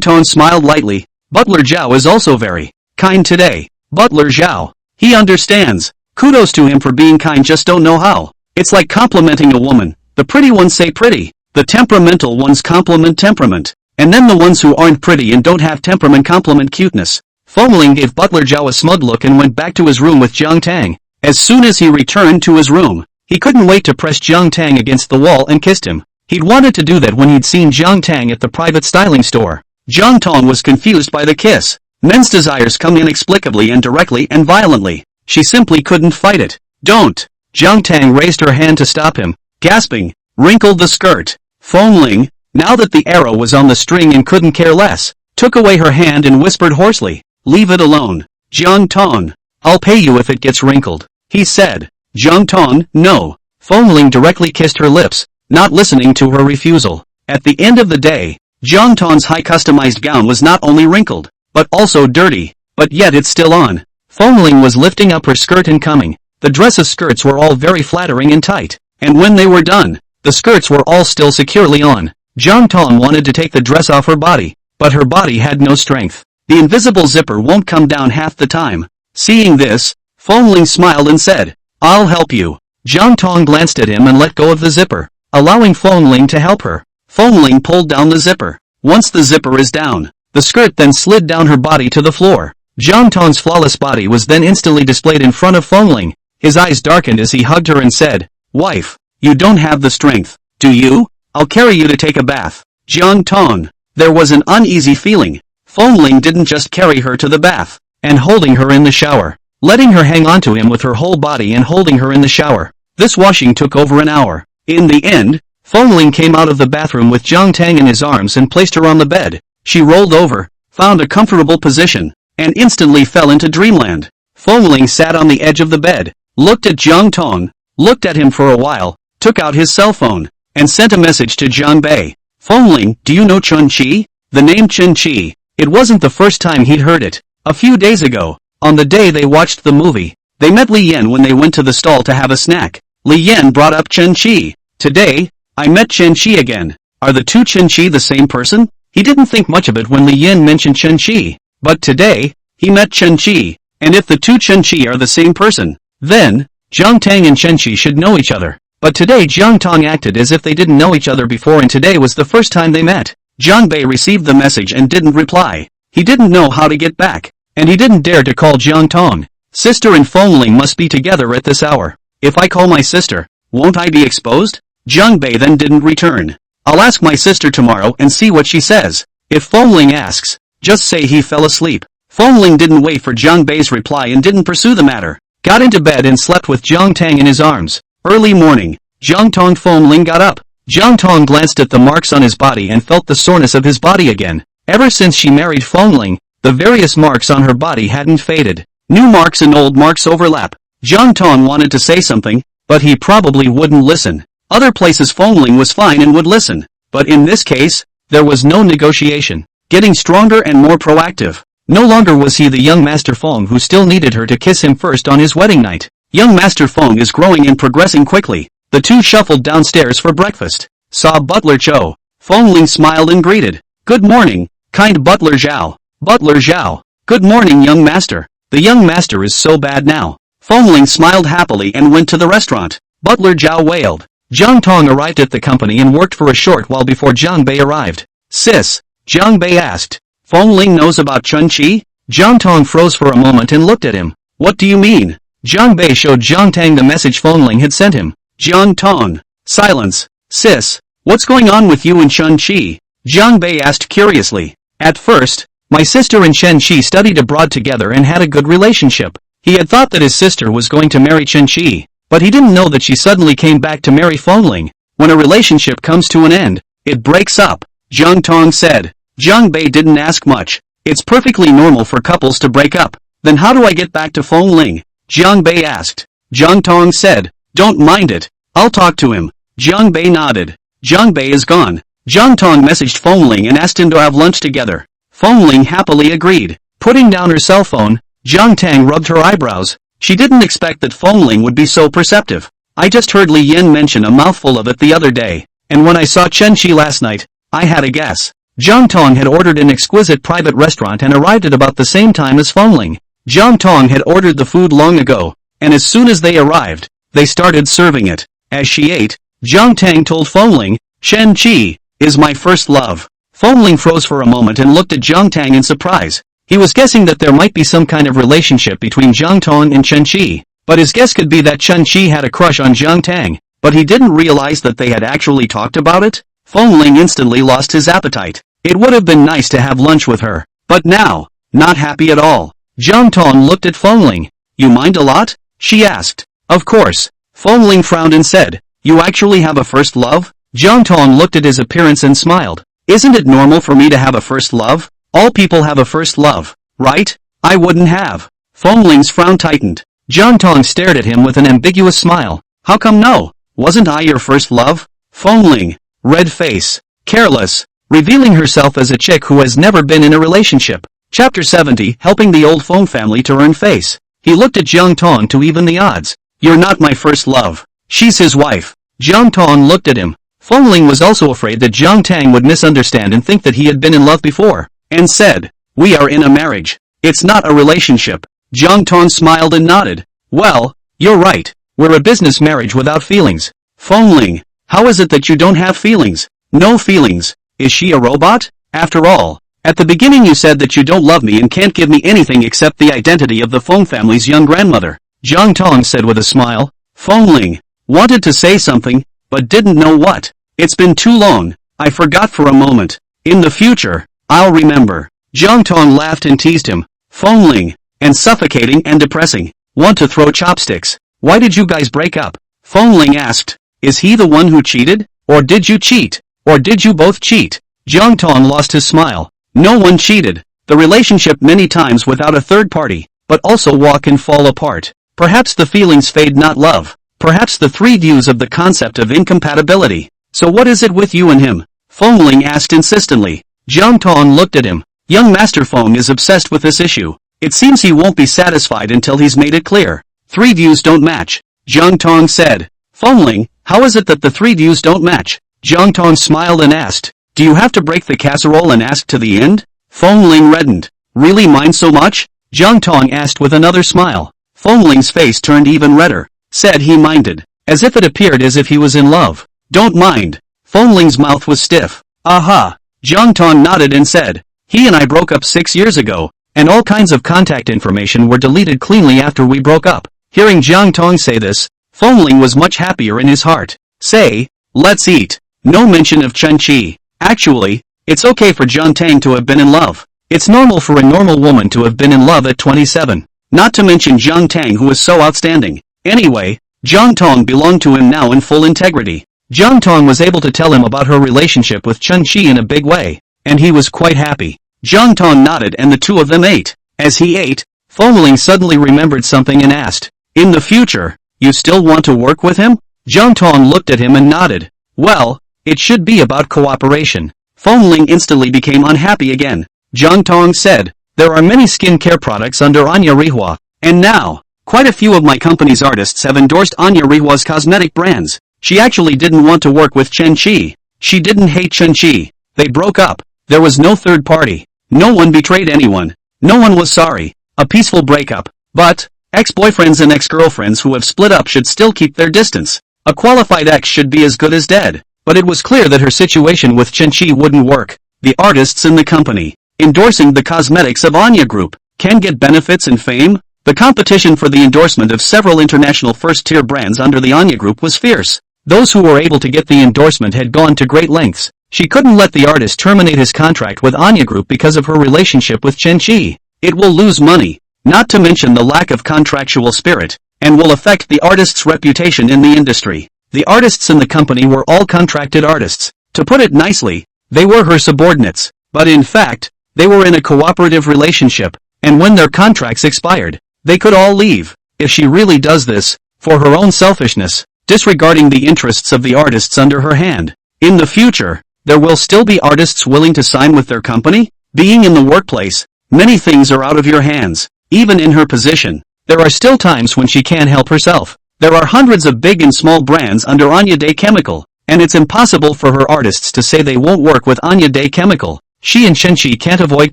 Tang smiled lightly. Butler Zhao is also very kind today. Butler Zhao. He understands. Kudos to him for being kind, just don't know how. It's like complimenting a woman. The pretty ones say pretty. The temperamental ones compliment temperament. And then the ones who aren't pretty and don't have temperament compliment cuteness. Fengling gave Butler Zhao a smug look and went back to his room with Jiang Tang. As soon as he returned to his room, he couldn't wait to press Jiang Tang against the wall and kissed him. He'd wanted to do that when he'd seen Jiang Tang at the private styling store. Jiang Tang was confused by the kiss. Men's desires come inexplicably and directly and violently. She simply couldn't fight it. Don't. Jiang Tang raised her hand to stop him, gasping, wrinkled the skirt. Fengling, now that the arrow was on the string and couldn't care less, took away her hand and whispered hoarsely, leave it alone. Jiang Tang, I'll pay you if it gets wrinkled, he said. Jiang Tang, no. Fengling directly kissed her lips, not listening to her refusal. At the end of the day, Jiang Tang's high customized gown was not only wrinkled, but also dirty, but yet it's still on. Fengling was lifting up her skirt and coming. The dress's skirts were all very flattering and tight, and when they were done, the skirts were all still securely on. Jiang Tang wanted to take the dress off her body, but her body had no strength. The invisible zipper won't come down half the time. Seeing this, Fengling smiled and said, "I'll help you." Jiang Tang glanced at him and let go of the zipper, allowing Fengling to help her. Fengling pulled down the zipper. Once the zipper is down, the skirt then slid down her body to the floor. Jiang Tang's flawless body was then instantly displayed in front of Fengling. His eyes darkened as he hugged her and said, "Wife, you don't have the strength, do you? I'll carry you to take a bath." Jiang Tang. There was an uneasy feeling. Fengling didn't just carry her to the bath, and holding her in the shower, letting her hang onto him with her whole body and holding her in the shower. This washing took over an hour. In the end, Fengling came out of the bathroom with Jiang Tang in his arms and placed her on the bed. She rolled over, found a comfortable position, and instantly fell into dreamland. Fengling sat on the edge of the bed, looked at Jiang Tang, looked at him for a while, took out his cell phone, and sent a message to Jiang Bei. "Fengling, do you know Chun Chi?" The name Chun Chi. It wasn't the first time he'd heard it. A few days ago, on the day they watched the movie, they met Li Yan when they went to the stall to have a snack. Li Yan brought up Chun Chi. "Today, I met Chun Chi again. Are the two Chun Chi the same person?" He didn't think much of it when Li Yan mentioned Chun Chi. But today, he met Chun Chi, and if the two Chun Chi are the same person, then, Jiang Tang and Chun Chi should know each other. But today Jiang Tang acted as if they didn't know each other before and today was the first time they met. Jiang Bei received the message and didn't reply. He didn't know how to get back, and he didn't dare to call Jiang Tang. Sister and Fengling must be together at this hour. If I call my sister, won't I be exposed? Jiang Bei then didn't return. I'll ask my sister tomorrow and see what she says. If Fengling asks, just say he fell asleep. Fengling didn't wait for Jiang Bei's reply and didn't pursue the matter. Got into bed and slept with Jiang Tang in his arms. Early morning, Jiang Tang Fengling got up. Jiang Tang glanced at the marks on his body and felt the soreness of his body again. Ever since she married Fengling, the various marks on her body hadn't faded. New marks and old marks overlap. Jiang Tang wanted to say something, but he probably wouldn't listen. Other places Fengling was fine and would listen. But in this case, there was no negotiation. Getting stronger and more proactive. No longer was he the young Master Feng who still needed her to kiss him first on his wedding night. Young Master Feng is growing and progressing quickly. The two shuffled downstairs for breakfast. Saw Butler Cho. Fengling smiled and greeted. "Good morning, kind Butler Zhao." Butler Zhao. "Good morning, young master. The young master is so bad now." Fengling smiled happily and went to the restaurant. Butler Zhao wailed. Jiang Tang arrived at the company and worked for a short while before Jiang Bei arrived. "Sis," Jiang Bei asked, "Fengling knows about Chun Chi?" Jiang Tang froze for a moment and looked at him. "What do you mean?" Jiang Bei showed Jiang Tang the message Fengling had sent him. Jiang Tang. Silence. "Sis, what's going on with you and Chun Chi?" Jiang Bei asked curiously. "At first, my sister and Chun Chi studied abroad together and had a good relationship. He had thought that his sister was going to marry Chun Chi, but he didn't know that she suddenly came back to marry Fengling. When a relationship comes to an end, it breaks up," Jiang Tang said. Jiang Bei didn't ask much. "It's perfectly normal for couples to break up. Then how do I get back to Fengling?" Jiang Bei asked. Jiang Tang said, "Don't mind it. I'll talk to him." Jiang Bei nodded. Jiang Bei is gone. Jiang Tang messaged Fengling and asked him to have lunch together. Fengling happily agreed. Putting down her cell phone, Jiang Tang rubbed her eyebrows. She didn't expect that Fengling would be so perceptive. "I just heard Li Yan mention a mouthful of it the other day, and when I saw Chun Chi last night, I had a guess." Jiang Tang had ordered an exquisite private restaurant and arrived at about the same time as Fengling. Jiang Tang had ordered the food long ago, and as soon as they arrived, they started serving it. As she ate, Jiang Tang told Fengling, "Chun Chi is my first love." Fengling froze for a moment and looked at Jiang Tang in surprise. He was guessing that there might be some kind of relationship between Jiang Tang and Chun Chi, but his guess could be that Chun Chi had a crush on Jiang Tang, but he didn't realize that they had actually talked about it. Fengling instantly lost his appetite. It would have been nice to have lunch with her, but now, not happy at all. Jiang Tang looked at Fengling. "You mind a lot?" she asked. "Of course." Fengling frowned and said, "You actually have a first love?" Jiang Tang looked at his appearance and smiled. "Isn't it normal for me to have a first love? All people have a first love, right? I wouldn't have." Fengling's frown tightened. Jiang Tang stared at him with an ambiguous smile. "How come no? Wasn't I your first love?" Fengling, red face, careless, revealing herself as a chick who has never been in a relationship. Chapter 70, helping the old Feng family to earn face. He looked at Jiang Tang to even the odds. You're not my first love. She's his wife. Jiang Tang looked at him. Fengling was also afraid that Jiang Tang would misunderstand and think that he had been in love before, and said, we are in a marriage. It's not a relationship. Jiang Tang smiled and nodded. Well, you're right. We're a business marriage without feelings. Fengling, how is it that you don't have feelings? No feelings. Is she a robot? After all, at the beginning you said that you don't love me and can't give me anything except the identity of the Feng family's young grandmother. Jiang Tang said with a smile. Fengling wanted to say something, but didn't know what. It's been too long. I forgot for a moment. In the future, I'll remember. Jiang Tang laughed and teased him. Fengling, and suffocating and depressing. Want to throw chopsticks. Why did you guys break up? Fengling asked. Is he the one who cheated? Or did you cheat? Or did you both cheat? Jiang Tang lost his smile. No one cheated. The relationship many times without a third party, but also walk and fall apart. Perhaps the feelings fade, not love. Perhaps the three views of the concept of incompatibility. So what is it with you and him? Fengling asked insistently. Jiang Tang looked at him. Young Master Feng is obsessed with this issue. It seems he won't be satisfied until he's made it clear. Three views don't match. Jiang Tang said. Fengling, how is it that the three views don't match? Jiang Tang smiled and asked. Do you have to break the casserole and ask to the end? Fengling reddened. Really mind so much? Jiang Tang asked with another smile. Fengling's face turned even redder. Said he minded. As if it appeared as if he was in love. Don't mind. Fengling's mouth was stiff. Aha. Jiang Tang nodded and said. He and I broke up 6 years ago, and all kinds of contact information were deleted cleanly after we broke up. Hearing Jiang Tang say this, Fengling was much happier in his heart. Say, let's eat. No mention of Chen Qi. Actually, it's okay for Jiang Tang to have been in love. It's normal for a normal woman to have been in love at 27. Not to mention Jiang Tang, who was so outstanding. Anyway, Jiang Tang belonged to him now in full integrity. Jiang Tang was able to tell him about her relationship with Chen Qi in a big way, and he was quite happy. Jiang Tang nodded and the two of them ate. As he ate, Fengling suddenly remembered something and asked, in the future, you still want to work with him? Jiang Tang looked at him and nodded. Well, it should be about cooperation. Fengling instantly became unhappy again. Jiang Tang said, there are many skincare products under Anya Rihua, and now, quite a few of my company's artists have endorsed Anya Rihua's cosmetic brands. She actually didn't want to work with Chen Qi. She didn't hate Chen Qi. They broke up. There was no third party. No one betrayed anyone. No one was sorry. A peaceful breakup. But, ex-boyfriends and ex-girlfriends who have split up should still keep their distance. A qualified ex should be as good as dead. But it was clear that her situation with Chen Qi wouldn't work. The artists in the company, endorsing the cosmetics of Anya Group, can get benefits and fame. The competition for the endorsement of several international first-tier brands under the Anya Group was fierce. Those who were able to get the endorsement had gone to great lengths. She couldn't let the artist terminate his contract with Anya Group because of her relationship with Chen Qi. It will lose money, not to mention the lack of contractual spirit, and will affect the artist's reputation in the industry. The artists in the company were all contracted artists. To put it nicely, they were her subordinates. But in fact, they were in a cooperative relationship, and when their contracts expired, they could all leave. If she really does this, for her own selfishness, disregarding the interests of the artists under her hand, in the future, there will still be artists willing to sign with their company? Being in the workplace, many things are out of your hands. Even in her position, there are still times when she can't help herself. There are hundreds of big and small brands under Anya Day Chemical, and it's impossible for her artists to say they won't work with Anya Day Chemical. She and Chen Qi can't avoid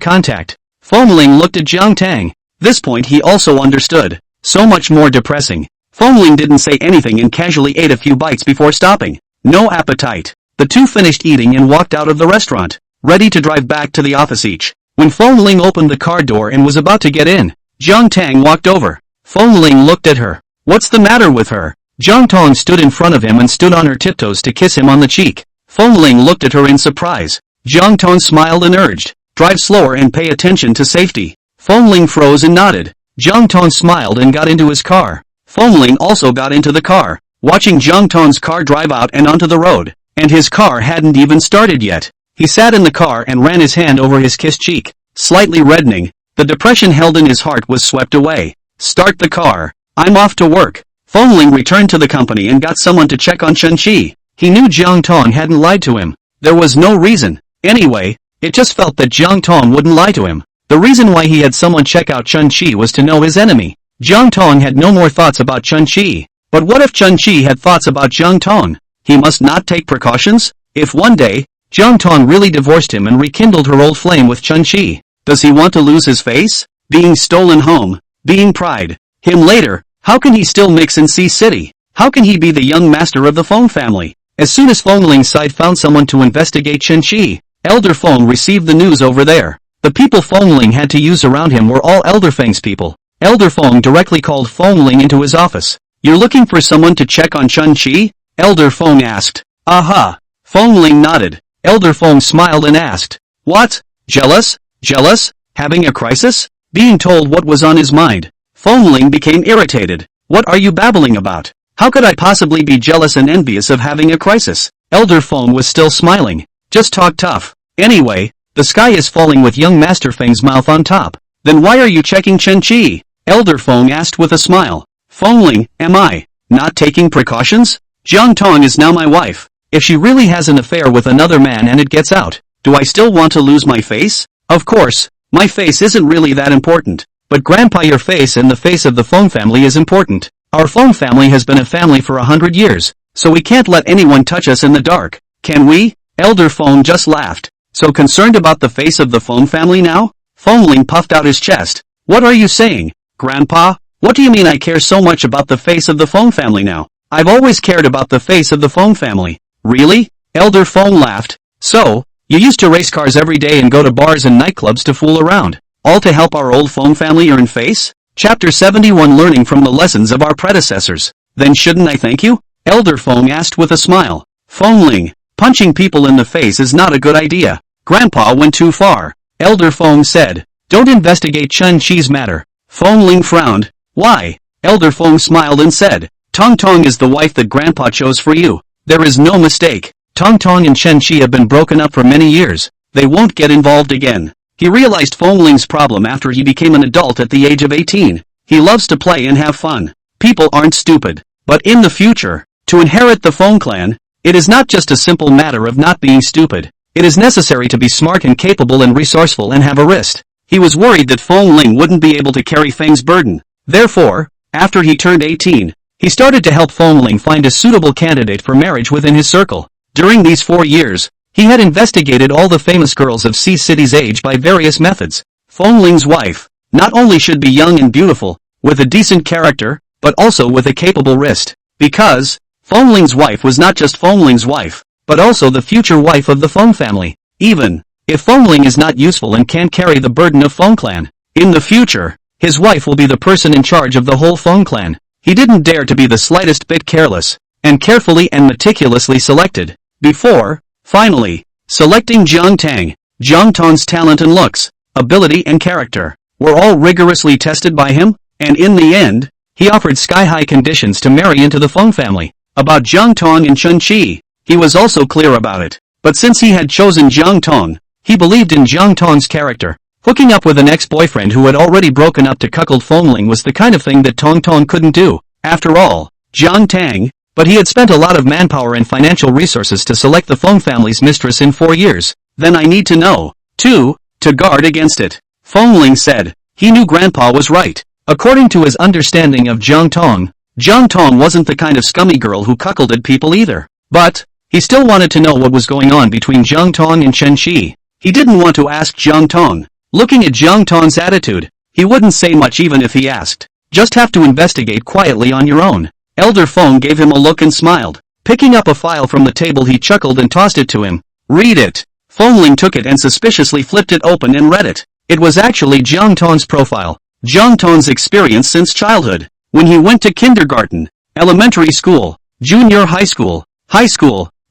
contact. Fengling looked at Jiang Tang. This point he also understood. So much more depressing. Fengling didn't say anything and casually ate a few bites before stopping. No appetite. The two finished eating and walked out of the restaurant, ready to drive back to the office each. When Fengling opened the car door and was about to get in, Jiang Tang walked over. Fengling looked at her. What's the matter with her? Jiang Tang stood in front of him and stood on her tiptoes to kiss him on the cheek. Fengling looked at her in surprise. Jiang Tang smiled and urged, drive slower and pay attention to safety. Fengling froze and nodded. Jiang Tang smiled and got into his car. Fengling also got into the car, watching Jiang Tang's car drive out and onto the road, and his car hadn't even started yet. He sat in the car and ran his hand over his kissed cheek, slightly reddening. The depression held in his heart was swept away. Start the car. I'm off to work. Fengling returned to the company and got someone to check on Chen Qi. He knew Jiang Tang hadn't lied to him. There was no reason. Anyway, it just felt that Jiang Tang wouldn't lie to him. The reason why he had someone check out Chun-Chi was to know his enemy. Jiang Tang had no more thoughts about Chun-Chi. But what if Chun-Chi had thoughts about Jiang Tang? He must not take precautions? If one day, Jiang Tang really divorced him and rekindled her old flame with Chun-Chi, does he want to lose his face? Being stolen home. Being pride. Him later. How can he still mix in C-City? How can he be the young master of the Feng family? As soon as Feng Ling's side found someone to investigate Chun-Chi, Elder Feng received the news over there. The people Feng Ling had to use around him were all Elder Feng's people. Elder Feng directly called Feng Ling into his office. You're looking for someone to check on Chun-Chi? Elder Feng asked. Aha. Feng Ling nodded. Elder Feng smiled and asked. What? Jealous? Jealous? Having a crisis? Being told what was on his mind, Feng Ling became irritated. What are you babbling about? How could I possibly be jealous and envious of having a crisis? Elder Feng was still smiling. Just talk tough. Anyway, the sky is falling with young Master Feng's mouth on top. Then why are you checking Chun-Chi? Elder Feng asked with a smile. Feng Ling, am I not taking precautions? Jiang Tang is now my wife. If she really has an affair with another man and it gets out, do I still want to lose my face? Of course, my face isn't really that important. But Grandpa, your face and the face of the Feng family is important. Our Feng family has been a family for 100 years, so we can't let anyone touch us in the dark. Can we? Elder Feng just laughed. So concerned about the face of the Feng family now? Feng Ling puffed out his chest. What are you saying, Grandpa? What do you mean I care so much about the face of the Feng family now? I've always cared about the face of the Feng family. Really? Elder Feng laughed. So, you used to race cars every day and go to bars and nightclubs to fool around, all to help our old Feng family earn face? Chapter 71 Learning from the Lessons of Our Predecessors. Then shouldn't I thank you? Elder Feng asked with a smile. Feng Ling, punching people in the face is not a good idea. Grandpa went too far. Elder Feng said. Don't investigate Chun-Chi's matter. Feng Ling frowned. Why? Elder Feng smiled and said. Tong Tong is the wife that Grandpa chose for you. There is no mistake. Tong Tong and Chun-Chi have been broken up for many years. They won't get involved again. He realized Feng Ling's problem after he became an adult at the age of 18. He loves to play and have fun. People aren't stupid. But in the future, to inherit the Feng clan, it is not just a simple matter of not being stupid. It is necessary to be smart and capable and resourceful and have a wrist. He was worried that Feng Ling wouldn't be able to carry Feng's burden. Therefore, after he turned 18, he started to help Feng Ling find a suitable candidate for marriage within his circle. During these 4 years, he had investigated all the famous girls of C-City's age by various methods. Feng Ling's wife not only should be young and beautiful, with a decent character, but also with a capable wrist. Because Feng Ling's wife was not just Feng Ling's wife, but also the future wife of the Feng family. Even if Feng Ling is not useful and can't carry the burden of Feng clan, in the future, his wife will be the person in charge of the whole Feng clan. He didn't dare to be the slightest bit careless, and carefully and meticulously selected. Before, finally, selecting Jiang Tang, Jiang Tang's talent and looks, ability and character, were all rigorously tested by him, and in the end, he offered sky-high conditions to marry into the Feng family. About Jiang Tang and Chun-Chi, he was also clear about it. But since he had chosen Jiang Tang, he believed in Jiang Tang's character. Hooking up with an ex-boyfriend who had already broken up to cuckold Feng Ling was the kind of thing that Tong Tong couldn't do. After all, Jiang Tang, but he had spent a lot of manpower and financial resources to select the Feng family's mistress in 4 years. Then I need to know, too, to guard against it. Feng Ling said. He knew Grandpa was right. According to his understanding of Jiang Tang wasn't the kind of scummy girl who cuckolded people either. But he still wanted to know what was going on between Jiang Tang and Chun-Chi. He didn't want to ask Jiang Tang. Looking at Jiang Tang's attitude, he wouldn't say much even if he asked. Just have to investigate quietly on your own. Elder Feng gave him a look and smiled. Picking up a file from the table, he chuckled and tossed it to him. Read it. Feng Ling took it and suspiciously flipped it open and read it. It was actually Jiang Tang's profile. Jiang Tang's experience since childhood. When he went to kindergarten, elementary school, junior high school,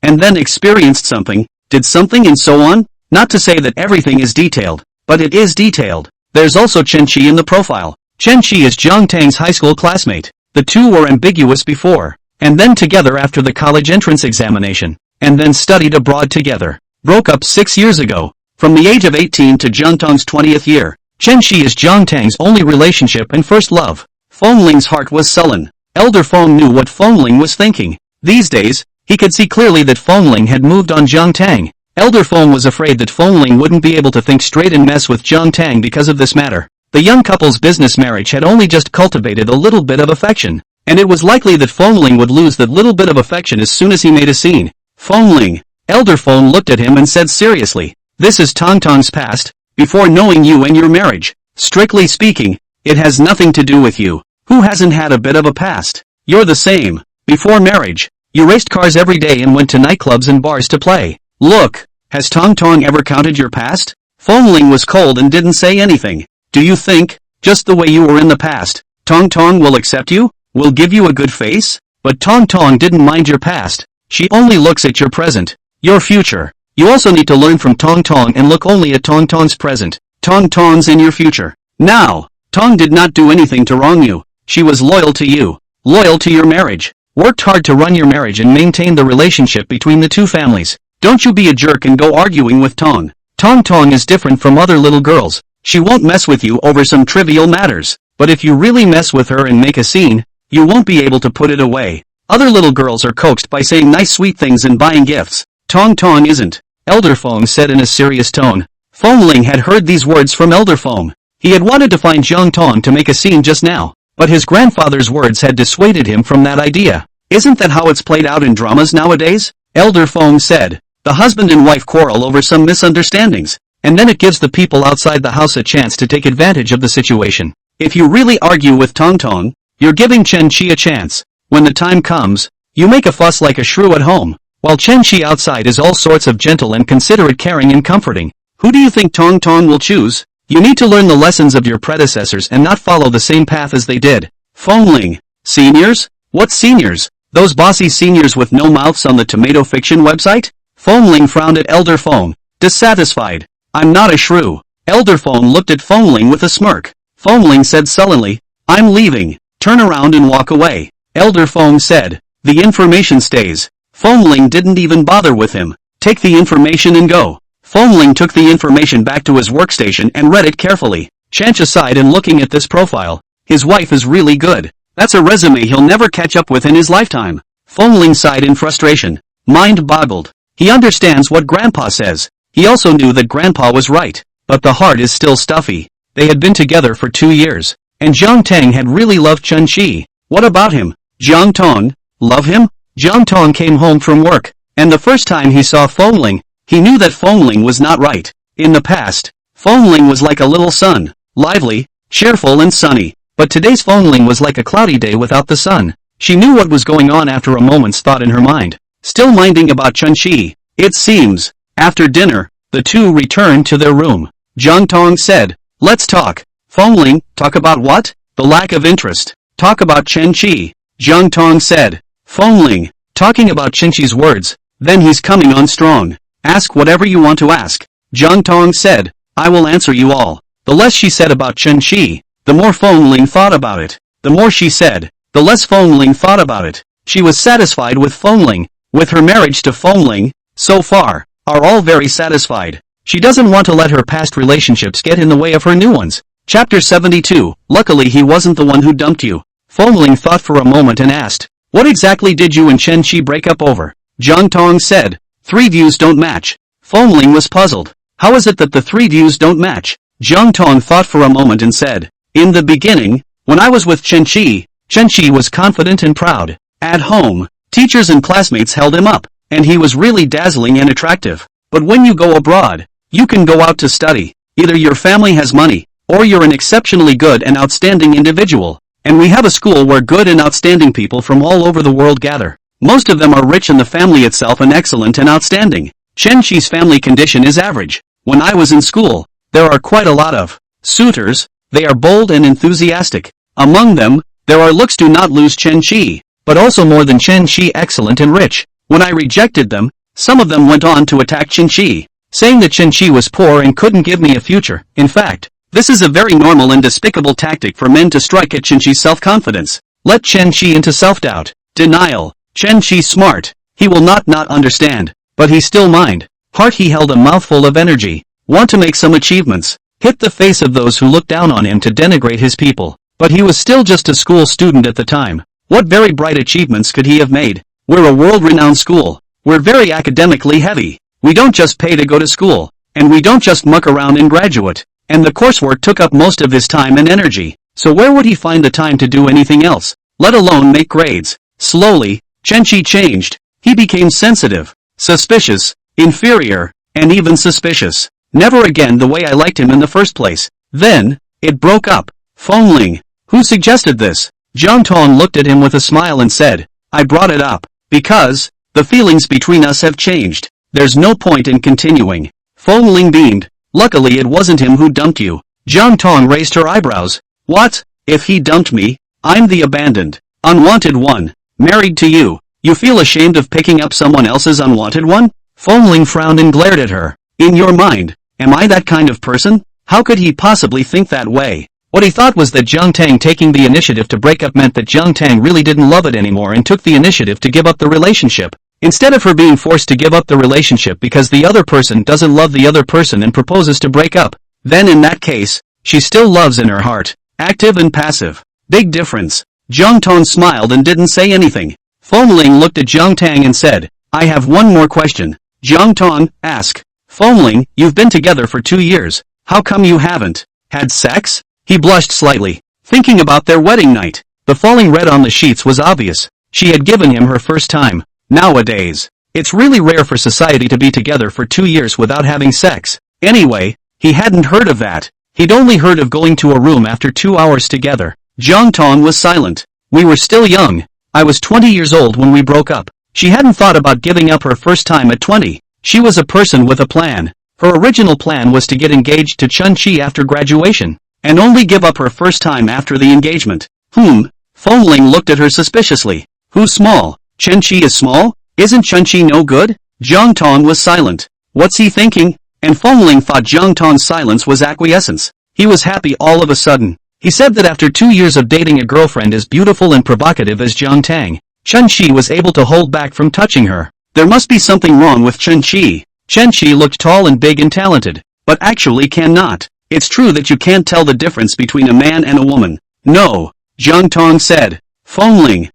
and then experienced something, did something and so on. Not to say that everything is detailed, but it is detailed. There's also Chun-Chi in the profile. Chun-Chi is Jiang Tang's high school classmate. The two were ambiguous before, and then together after the college entrance examination, and then studied abroad together. Broke up 6 years ago. From the age of 18 to Jiang Tang's 20th year, Chun-Chi is Jiang Tang's only relationship and first love. Feng Ling's heart was sullen. Elder Feng knew what Feng Ling was thinking. These days, He could see clearly that Fengling had moved on Jiang Tang. Elder Feng was afraid that Fengling wouldn't be able to think straight and mess with Jiang Tang because of this matter. The young couple's business marriage had only just cultivated a little bit of affection, and it was likely that Fengling would lose that little bit of affection as soon as he made a scene. Fengling, Elder Feng looked at him and said seriously, "This is Tang Tang's past, before knowing you and your marriage. Strictly speaking, it has nothing to do with you. Who hasn't had a bit of a past? You're the same. Before marriage, you raced cars every day and went to nightclubs and bars to play. Look, has Tang Tang ever counted your past?" Fengling was cold and didn't say anything. "Do you think, just the way you were in the past, Tang Tang will accept you? Will give you a good face? But Tang Tang didn't mind your past. She only looks at your present, your future. You also need to learn from Tang Tang and look only at Tang Tang's present. Tang Tang's in your future. Now, Tang did not do anything to wrong you. She was loyal to you, loyal to your marriage, worked hard to run your marriage and maintain the relationship between the two families. Don't you be a jerk and go arguing with Tang. Tang Tang is different from other little girls. She won't mess with you over some trivial matters. But if you really mess with her and make a scene, you won't be able to put it away. Other little girls are coaxed by saying nice sweet things and buying gifts. Tang Tang isn't," Elder Feng said in a serious tone. Fengling had heard these words from Elder Feng. He had wanted to find Jiang Tang to make a scene just now, but his grandfather's words had dissuaded him from that idea. "Isn't that how it's played out in dramas nowadays?" Elder Feng said. "The husband and wife quarrel over some misunderstandings, and then it gives the people outside the house a chance to take advantage of the situation. If you really argue with Tang Tang, you're giving Chen Qi a chance. When the time comes, you make a fuss like a shrew at home, while Chen Qi outside is all sorts of gentle and considerate, caring and comforting. Who do you think Tang Tang will choose? You need to learn the lessons of your predecessors and not follow the same path as they did." Fengling, "Seniors? What seniors? Those bossy seniors with no mouths on the tomato fiction website?" Fengling frowned at Elder Feng, dissatisfied. "I'm not a shrew." Elder Feng looked at Fengling with a smirk. Fengling said sullenly, "I'm leaving. Turn around and walk away." Elder Feng said, "The information stays." Fengling didn't even bother with him. "Take the information and go." Fengling took the information back to his workstation and read it carefully. Chanch aside and looking at this profile, his wife is really good. That's a resume he'll never catch up with in his lifetime. Fengling sighed in frustration. Mind boggled. He understands what Grandpa says. He also knew that Grandpa was right. But the heart is still stuffy. They had been together for 2 years. And Jiang Tang had really loved Chen Qi. What about him? Jiang Tang? Love him? Jiang Tang came home from work, and the first time he saw Fengling, he knew that Fengling was not right. In the past, Fengling was like a little sun, lively, cheerful and sunny. But today's Fengling was like a cloudy day without the sun. She knew what was going on after a moment's thought in her mind. Still minding about Chen Qi, it seems. After dinner, the two returned to their room. Jiang Tang said, "Let's talk." Fengling, "Talk about what?" "The lack of interest." "Talk about Chen Qi." Jiang Tang said. Fengling, "Talking about Chen Qi's words, then he's coming on strong. Ask whatever you want to ask." Jiang Tang said, "I will answer you all." The less she said about Chen Qi, the more Fengling thought about it. The more she said, the less Fengling thought about it. She was satisfied with Fengling, with her marriage to Fengling, so far, are all very satisfied. She doesn't want to let her past relationships get in the way of her new ones. Chapter 72, Luckily he wasn't the one who dumped you. Fengling thought for a moment and asked, "What exactly did you and Chen Qi break up over?" Jiang Tang said, "3 views don't match." Fengling was puzzled. How is it that the 3 views don't match? Jiang Tang thought for a moment and said, "In the beginning, when I was with Chen Qi was confident and proud. At home, teachers and classmates held him up, and he was really dazzling and attractive. But when you go abroad, you can go out to study. Either your family has money, or you're an exceptionally good and outstanding individual. And we have a school where good and outstanding people from all over the world gather. Most of them are rich and the family itself an excellent and outstanding. Chen Qi's family condition is average. When I was in school, there are quite a lot of suitors. They are bold and enthusiastic. Among them, there are looks do not lose Chen Qi, but also more than Chen Qi excellent and rich. When I rejected them, some of them went on to attack Chen Qi, saying that Chen Qi was poor and couldn't give me a future. In fact, this is a very normal and despicable tactic for men to strike at Chen Qi's self-confidence. Let Chen Qi into self-doubt, denial. Chen Qi's smart. He will not understand, but he still mind. Heart he held a mouthful of energy. Want to make some achievements. Hit the face of those who looked down on him to denigrate his people. But he was still just a school student at the time. What very bright achievements could he have made? We're a world-renowned school. We're very academically heavy. We don't just pay to go to school. And we don't just muck around and graduate. And the coursework took up most of his time and energy. So where would he find the time to do anything else, let alone make grades? Slowly, Chenqi changed. He became sensitive, suspicious, inferior, and even suspicious. Never again the way I liked him in the first place. Then, it broke up. Fengling. Who suggested this? Jiang Tang looked at him with a smile and said, I brought it up. Because, the feelings between us have changed. There's no point in continuing. Fengling beamed. Luckily it wasn't him who dumped you. Jiang Tang raised her eyebrows. What? If he dumped me, I'm the abandoned, unwanted one. Married to you. You feel ashamed of picking up someone else's unwanted one? Fengling frowned and glared at her. In your mind, am I that kind of person? How could he possibly think that way? What he thought was that Jiang Tang taking the initiative to break up meant that Jiang Tang really didn't love it anymore and took the initiative to give up the relationship. Instead of her being forced to give up the relationship because the other person doesn't love the other person and proposes to break up, then in that case, she still loves in her heart. Active and passive. Big difference. Jiang Tang smiled and didn't say anything. Fengling looked at Jiang Tang and said, I have one more question. Jiang Tang, ask. Fengling, you've been together for 2 years. How come you haven't had sex? He blushed slightly, thinking about their wedding night. The falling red on the sheets was obvious. She had given him her first time. Nowadays, it's really rare for society to be together for 2 years without having sex. Anyway, he hadn't heard of that. He'd only heard of going to a room after 2 hours together. Jiang Tang was silent. We were still young. I was 20 years old when we broke up. She hadn't thought about giving up her first time at 20. She was a person with a plan. Her original plan was to get engaged to Chenqi after graduation, and only give up her first time after the engagement. Fengling looked at her suspiciously. Who's small? Chenqi is small? Isn't Chenqi no good? Jiang Tang was silent. What's he thinking? And Fengling thought Jiang Tang's silence was acquiescence. He was happy all of a sudden. He said that after 2 years of dating a girlfriend as beautiful and provocative as Jiang Tang, Chenqi was able to hold back from touching her. There must be something wrong with Chenqi. Chenqi looked tall and big and talented, but actually cannot. It's true that you can't tell the difference between a man and a woman. No, Jiang Tang said. Fengling,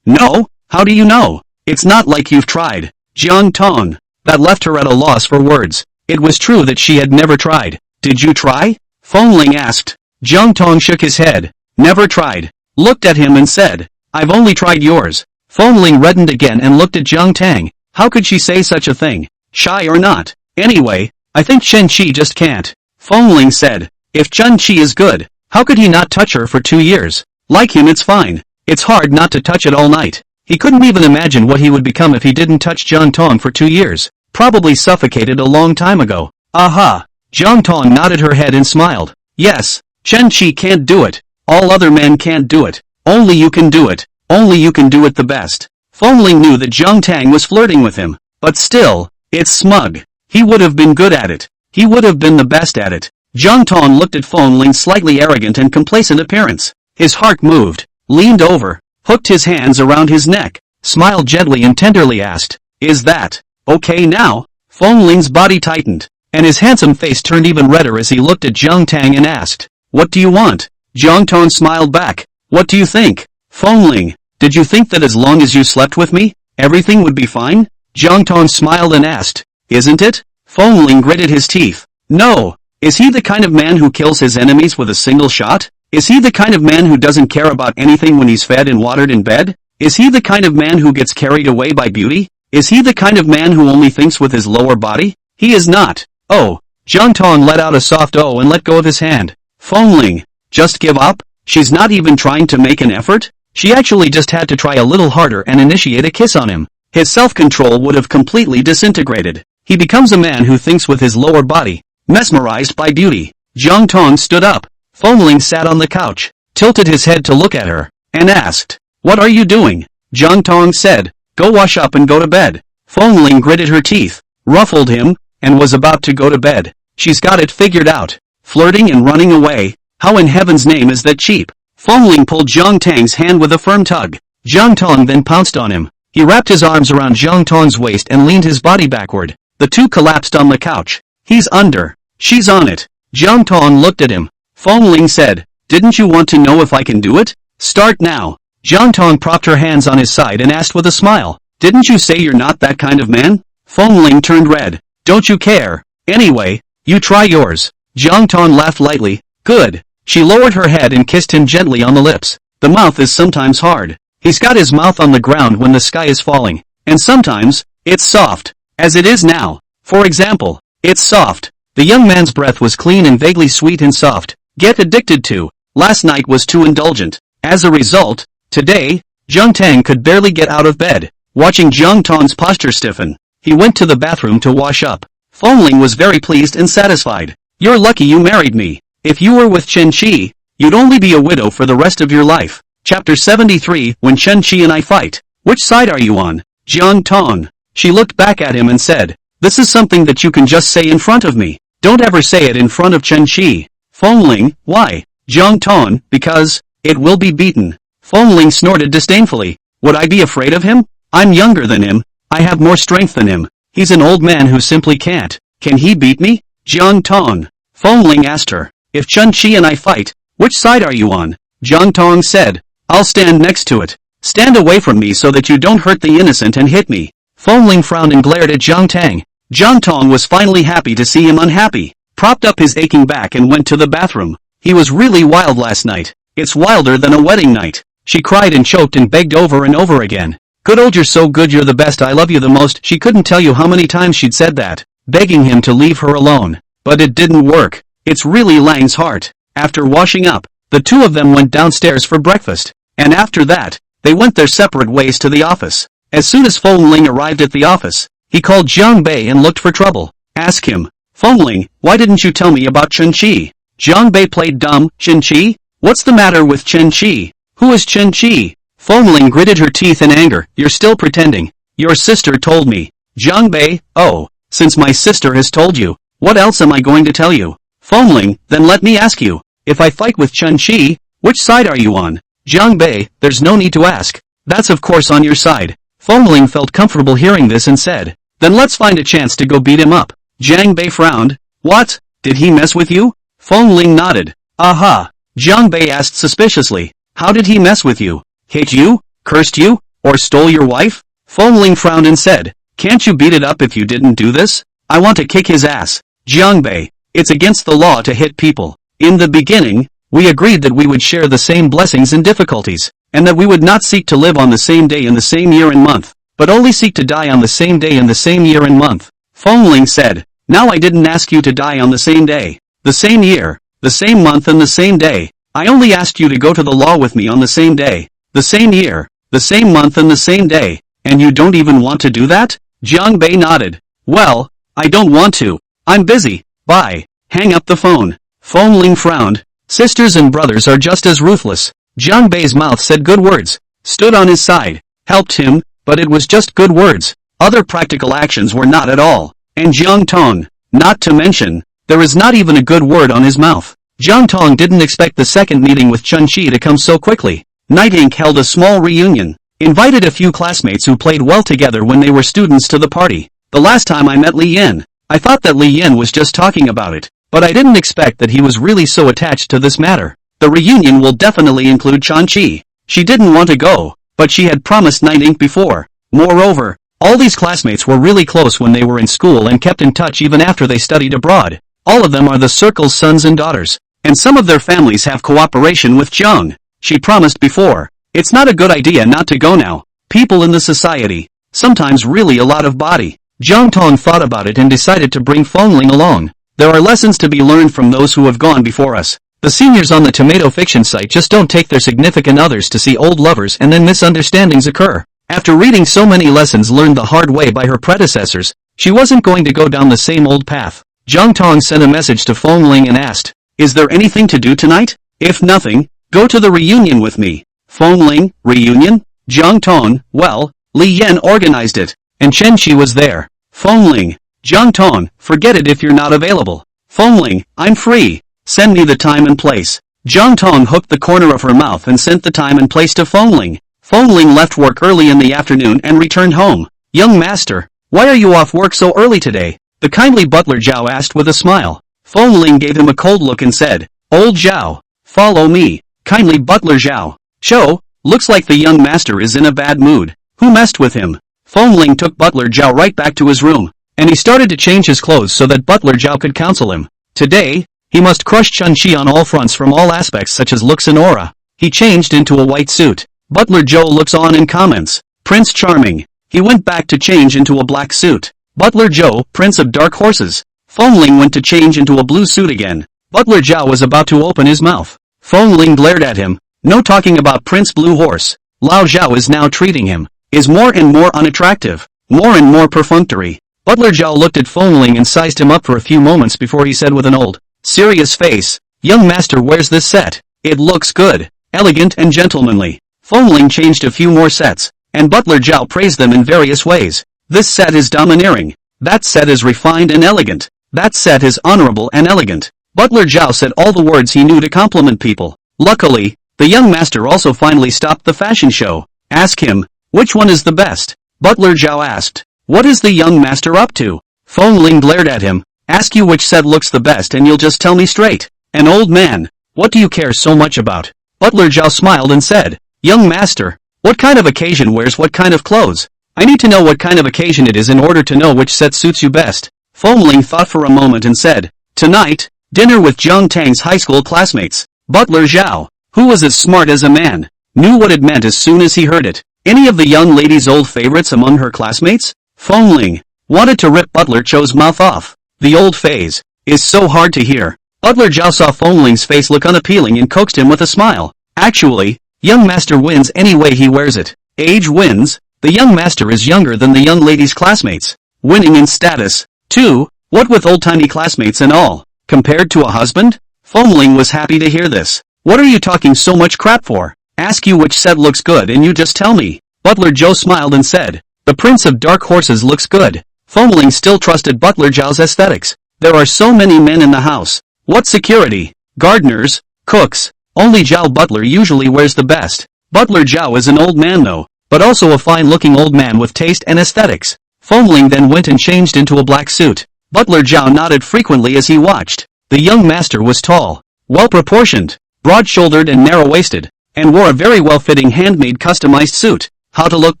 no? How do you know? It's not like you've tried. Jiang Tang. That left her at a loss for words. It was true that she had never tried. Did you try? Fengling asked. Jiang Tang shook his head. Never tried. Looked at him and said, I've only tried yours. Fengling reddened again and looked at Jiang Tang. How could she say such a thing? Shy or not? Anyway, I think Chenqi just can't. Fengling said. If Chenqi is good, how could he not touch her for 2 years? Like him it's fine. It's hard not to touch it all night. He couldn't even imagine what he would become if he didn't touch Jiang Tang for 2 years. Probably suffocated a long time ago. Aha! Jiang Tang nodded her head and smiled. Yes, Chenqi can't do it. All other men can't do it. Only you can do it. Only you can do it the best. Fengling knew that Jiang Tang was flirting with him. But still, it's smug. He would have been good at it. He would have been the best at it. Jiang Tang looked at Fengling's slightly arrogant and complacent appearance. His heart moved, leaned over, hooked his hands around his neck, smiled gently and tenderly asked, Is that okay now? Fengling's body tightened, and his handsome face turned even redder as he looked at Jiang Tang and asked, What do you want? Jiang Tang smiled back. What do you think? Fengling, did you think that as long as you slept with me, everything would be fine? Jiang Tang smiled and asked, Isn't it? Fengling gritted his teeth. No. Is he the kind of man who kills his enemies with a single shot? Is he the kind of man who doesn't care about anything when he's fed and watered in bed? Is he the kind of man who gets carried away by beauty? Is he the kind of man who only thinks with his lower body? He is not. Oh. Jiang Tang let out a soft oh and let go of his hand. Fengling, just give up? She's not even trying to make an effort? She actually just had to try a little harder and initiate a kiss on him. His self-control would have completely disintegrated. He becomes a man who thinks with his lower body, mesmerized by beauty. Jiang Tang stood up. Fengling sat on the couch, tilted his head to look at her, and asked, What are you doing? Jiang Tang said, Go wash up and go to bed. Fengling gritted her teeth, ruffled him, and was about to go to bed. She's got it figured out. Flirting and running away. How in heaven's name is that cheap? Fengling pulled Jiang Tang's hand with a firm tug. Jiang Tang then pounced on him. He wrapped his arms around Jiang Tang's waist and leaned his body backward. The two collapsed on the couch. He's under. She's on it. Jiang Tang looked at him. Fengling said, Didn't you want to know if I can do it? Start now. Jiang Tang propped her hands on his side and asked with a smile, "Didn't you say you're not that kind of man?" Fengling turned red. "Don't you care? Anyway, you try yours." Jiang Tang laughed lightly. "Good." She lowered her head and kissed him gently on the lips. The mouth is sometimes hard. He's got his mouth on the ground when the sky is falling. And sometimes, it's soft. As it is now. For example, it's soft. The young man's breath was clean and vaguely sweet and soft. Get addicted to. Last night was too indulgent. As a result, today, Jiang Tang could barely get out of bed. Watching Jiang Tang's posture stiffen, he went to the bathroom to wash up. Fengling was very pleased and satisfied. "You're lucky you married me. If you were with Chen Qi, you'd only be a widow for the rest of your life." Chapter 73 When Chen Qi and I fight. Which side are you on? Jiang Tang. She looked back at him and said, "This is something that you can just say in front of me. Don't ever say it in front of Chen Qi." Fengling, "Why?" Jiang Tang, "Because, it will be beaten." Fengling snorted disdainfully. "Would I be afraid of him? I'm younger than him. I have more strength than him. He's an old man who simply can't. Can he beat me? Jiang Tang. Fengling asked her, "If Chen Qi and I fight, which side are you on?" Jiang Tang said, "I'll stand next to it. Stand away from me so that you don't hurt the innocent and hit me." Fengling frowned and glared at Jiang Tang. Jiang Tang was finally happy to see him unhappy, propped up his aching back and went to the bathroom. He was really wild last night. It's wilder than a wedding night. She cried and choked and begged over and over again. "Good old you're so good, you're the best, I love you the most." She couldn't tell you how many times she'd said that, begging him to leave her alone. But it didn't work. It's really Lang's heart. After washing up, the two of them went downstairs for breakfast. And after that, they went their separate ways to the office. As soon as Fengling arrived at the office, he called Jiang Bei and looked for trouble. "Ask him. Fengling, why didn't you tell me about Chen Qi?" Jiang Bei played dumb. "Chen Qi? What's the matter with Chen Qi? Who is Chen Qi?" Fengling gritted her teeth in anger. "You're still pretending. Your sister told me." Jiang Bei, "Oh, since my sister has told you, what else am I going to tell you?" Fengling, "Then let me ask you, if I fight with Chen Qi, which side are you on?" Jiang Bei, "There's no need to ask. That's of course on your side." Fengling felt comfortable hearing this and said, "Then let's find a chance to go beat him up." Jiang Bei frowned. "What? Did he mess with you?" Fengling nodded. "Aha." Jiang Bei asked suspiciously, "How did he mess with you? Hit you? Cursed you? Or stole your wife?" Fengling frowned and said, "Can't you beat it up if you didn't do this? I want to kick his ass." Jiang Bei, "It's against the law to hit people. In the beginning, we agreed that we would share the same blessings and difficulties, and that we would not seek to live on the same day in the same year and month, but only seek to die on the same day in the same year and month." Fengling said, "Now I didn't ask you to die on the same day, the same year, the same month and the same day. I only asked you to go to the law with me on the same day, the same year, the same month and the same day, and you don't even want to do that?" Jiang Bei nodded. "Well, I don't want to. I'm busy. Bye." Hang up the phone. Fengling frowned. Sisters and brothers are just as ruthless. Jiang Bei's mouth said good words, stood on his side, helped him, but it was just good words. Other practical actions were not at all. And Jiang Tang, not to mention, there is not even a good word on his mouth. Jiang Tang didn't expect the second meeting with Chen Qi to come so quickly. Night Inc. held a small reunion, invited a few classmates who played well together when they were students to the party. The last time I met Li Yin, I thought that Li Yin was just talking about it, but I didn't expect that he was really so attached to this matter. The reunion will definitely include Chen Qi. She didn't want to go, but she had promised Night Inc. before. Moreover, all these classmates were really close when they were in school and kept in touch even after they studied abroad. All of them are the circle's sons and daughters, and some of their families have cooperation with Jiang. She promised before. It's not a good idea not to go now. People in the society, sometimes really a lot of body. Jiang Tang thought about it and decided to bring Fengling along. There are lessons to be learned from those who have gone before us. The seniors on the tomato fiction site just don't take their significant others to see old lovers and then misunderstandings occur. After reading so many lessons learned the hard way by her predecessors, she wasn't going to go down the same old path. Jiang Tang sent a message to Fengling and asked, "Is there anything to do tonight? If nothing, go to the reunion with me." Fengling, reunion? Jiang Tang, well, Li Yin organized it, and Chen Qi was there. Fengling, Jiang Tang, forget it if you're not available. Fengling, I'm free. Send me the time and place. Jiang Tang hooked the corner of her mouth and sent the time and place to Fengling. Fengling left work early in the afternoon and returned home. "Young master, why are you off work so early today?" the kindly butler Zhao asked with a smile. Fengling gave him a cold look and said, "Old Zhao, follow me." Kindly butler Zhao. "Cho, Looks like the young master is in a bad mood. Who messed with him? Fengling took Butler Zhao right back to his room, and he started to change his clothes so that Butler Zhao could counsel him. Today, he must crush Chun-Chi on all fronts from all aspects such as looks and aura. He changed into a white suit. Butler Zhao looks on and comments, "Prince Charming." He went back to change into a black suit. Butler Zhao, Prince of Dark Horses. Fengling went to change into a blue suit again. Butler Zhao was about to open his mouth. Fengling glared at him. No talking about Prince Blue Horse. Lao Zhao is now treating him. Is more and more unattractive. More and more perfunctory. Butler Zhao looked at Fengling and sized him up for a few moments before he said with an old, serious face, "Young master wears this set. It looks good, elegant and gentlemanly." Fengling changed a few more sets, and Butler Zhao praised them in various ways. "This set is domineering. That set is refined and elegant. That set is honorable and elegant." Butler Zhao said all the words he knew to compliment people. Luckily, the young master also finally stopped the fashion show. "Ask him, which one is the best?" Butler Zhao asked. "What is the young master up to?" Fengling glared at him. "Ask you which set looks the best and you'll just tell me straight. An old man. What do you care so much about?" Butler Zhao smiled and said, "Young master, what kind of occasion wears what kind of clothes? I need to know what kind of occasion it is in order to know which set suits you best." Fengling thought for a moment and said, "Tonight, dinner with Jiang Tang's high school classmates." Butler Zhao, who was as smart as a man, knew what it meant as soon as he heard it. Any of the young lady's old favorites among her classmates? Fengling wanted to rip Butler Zhao's mouth off. The old phase is so hard to hear. Butler Zhao saw Fengling's face look unappealing and coaxed him with a smile. "Actually, young master wins any way he wears it. Age wins. The young master is younger than the young lady's classmates. Winning in status, too, what with old-timey classmates and all. Compared to a husband?" Fengling was happy to hear this. "What are you talking so much crap for? Ask you which set looks good and you just tell me." Butler Zhao smiled and said, "The Prince of Dark Horses looks good." Fengling still trusted Butler Zhao's aesthetics. There are so many men in the house. What security? Gardeners? Cooks? Only Zhao Butler usually wears the best. Butler Zhao is an old man though, but also a fine-looking old man with taste and aesthetics. Fengling then went and changed into a black suit. Butler Zhao nodded frequently as he watched. The young master was tall, well-proportioned, broad-shouldered and narrow-waisted, and wore a very well-fitting handmade customized suit. How to look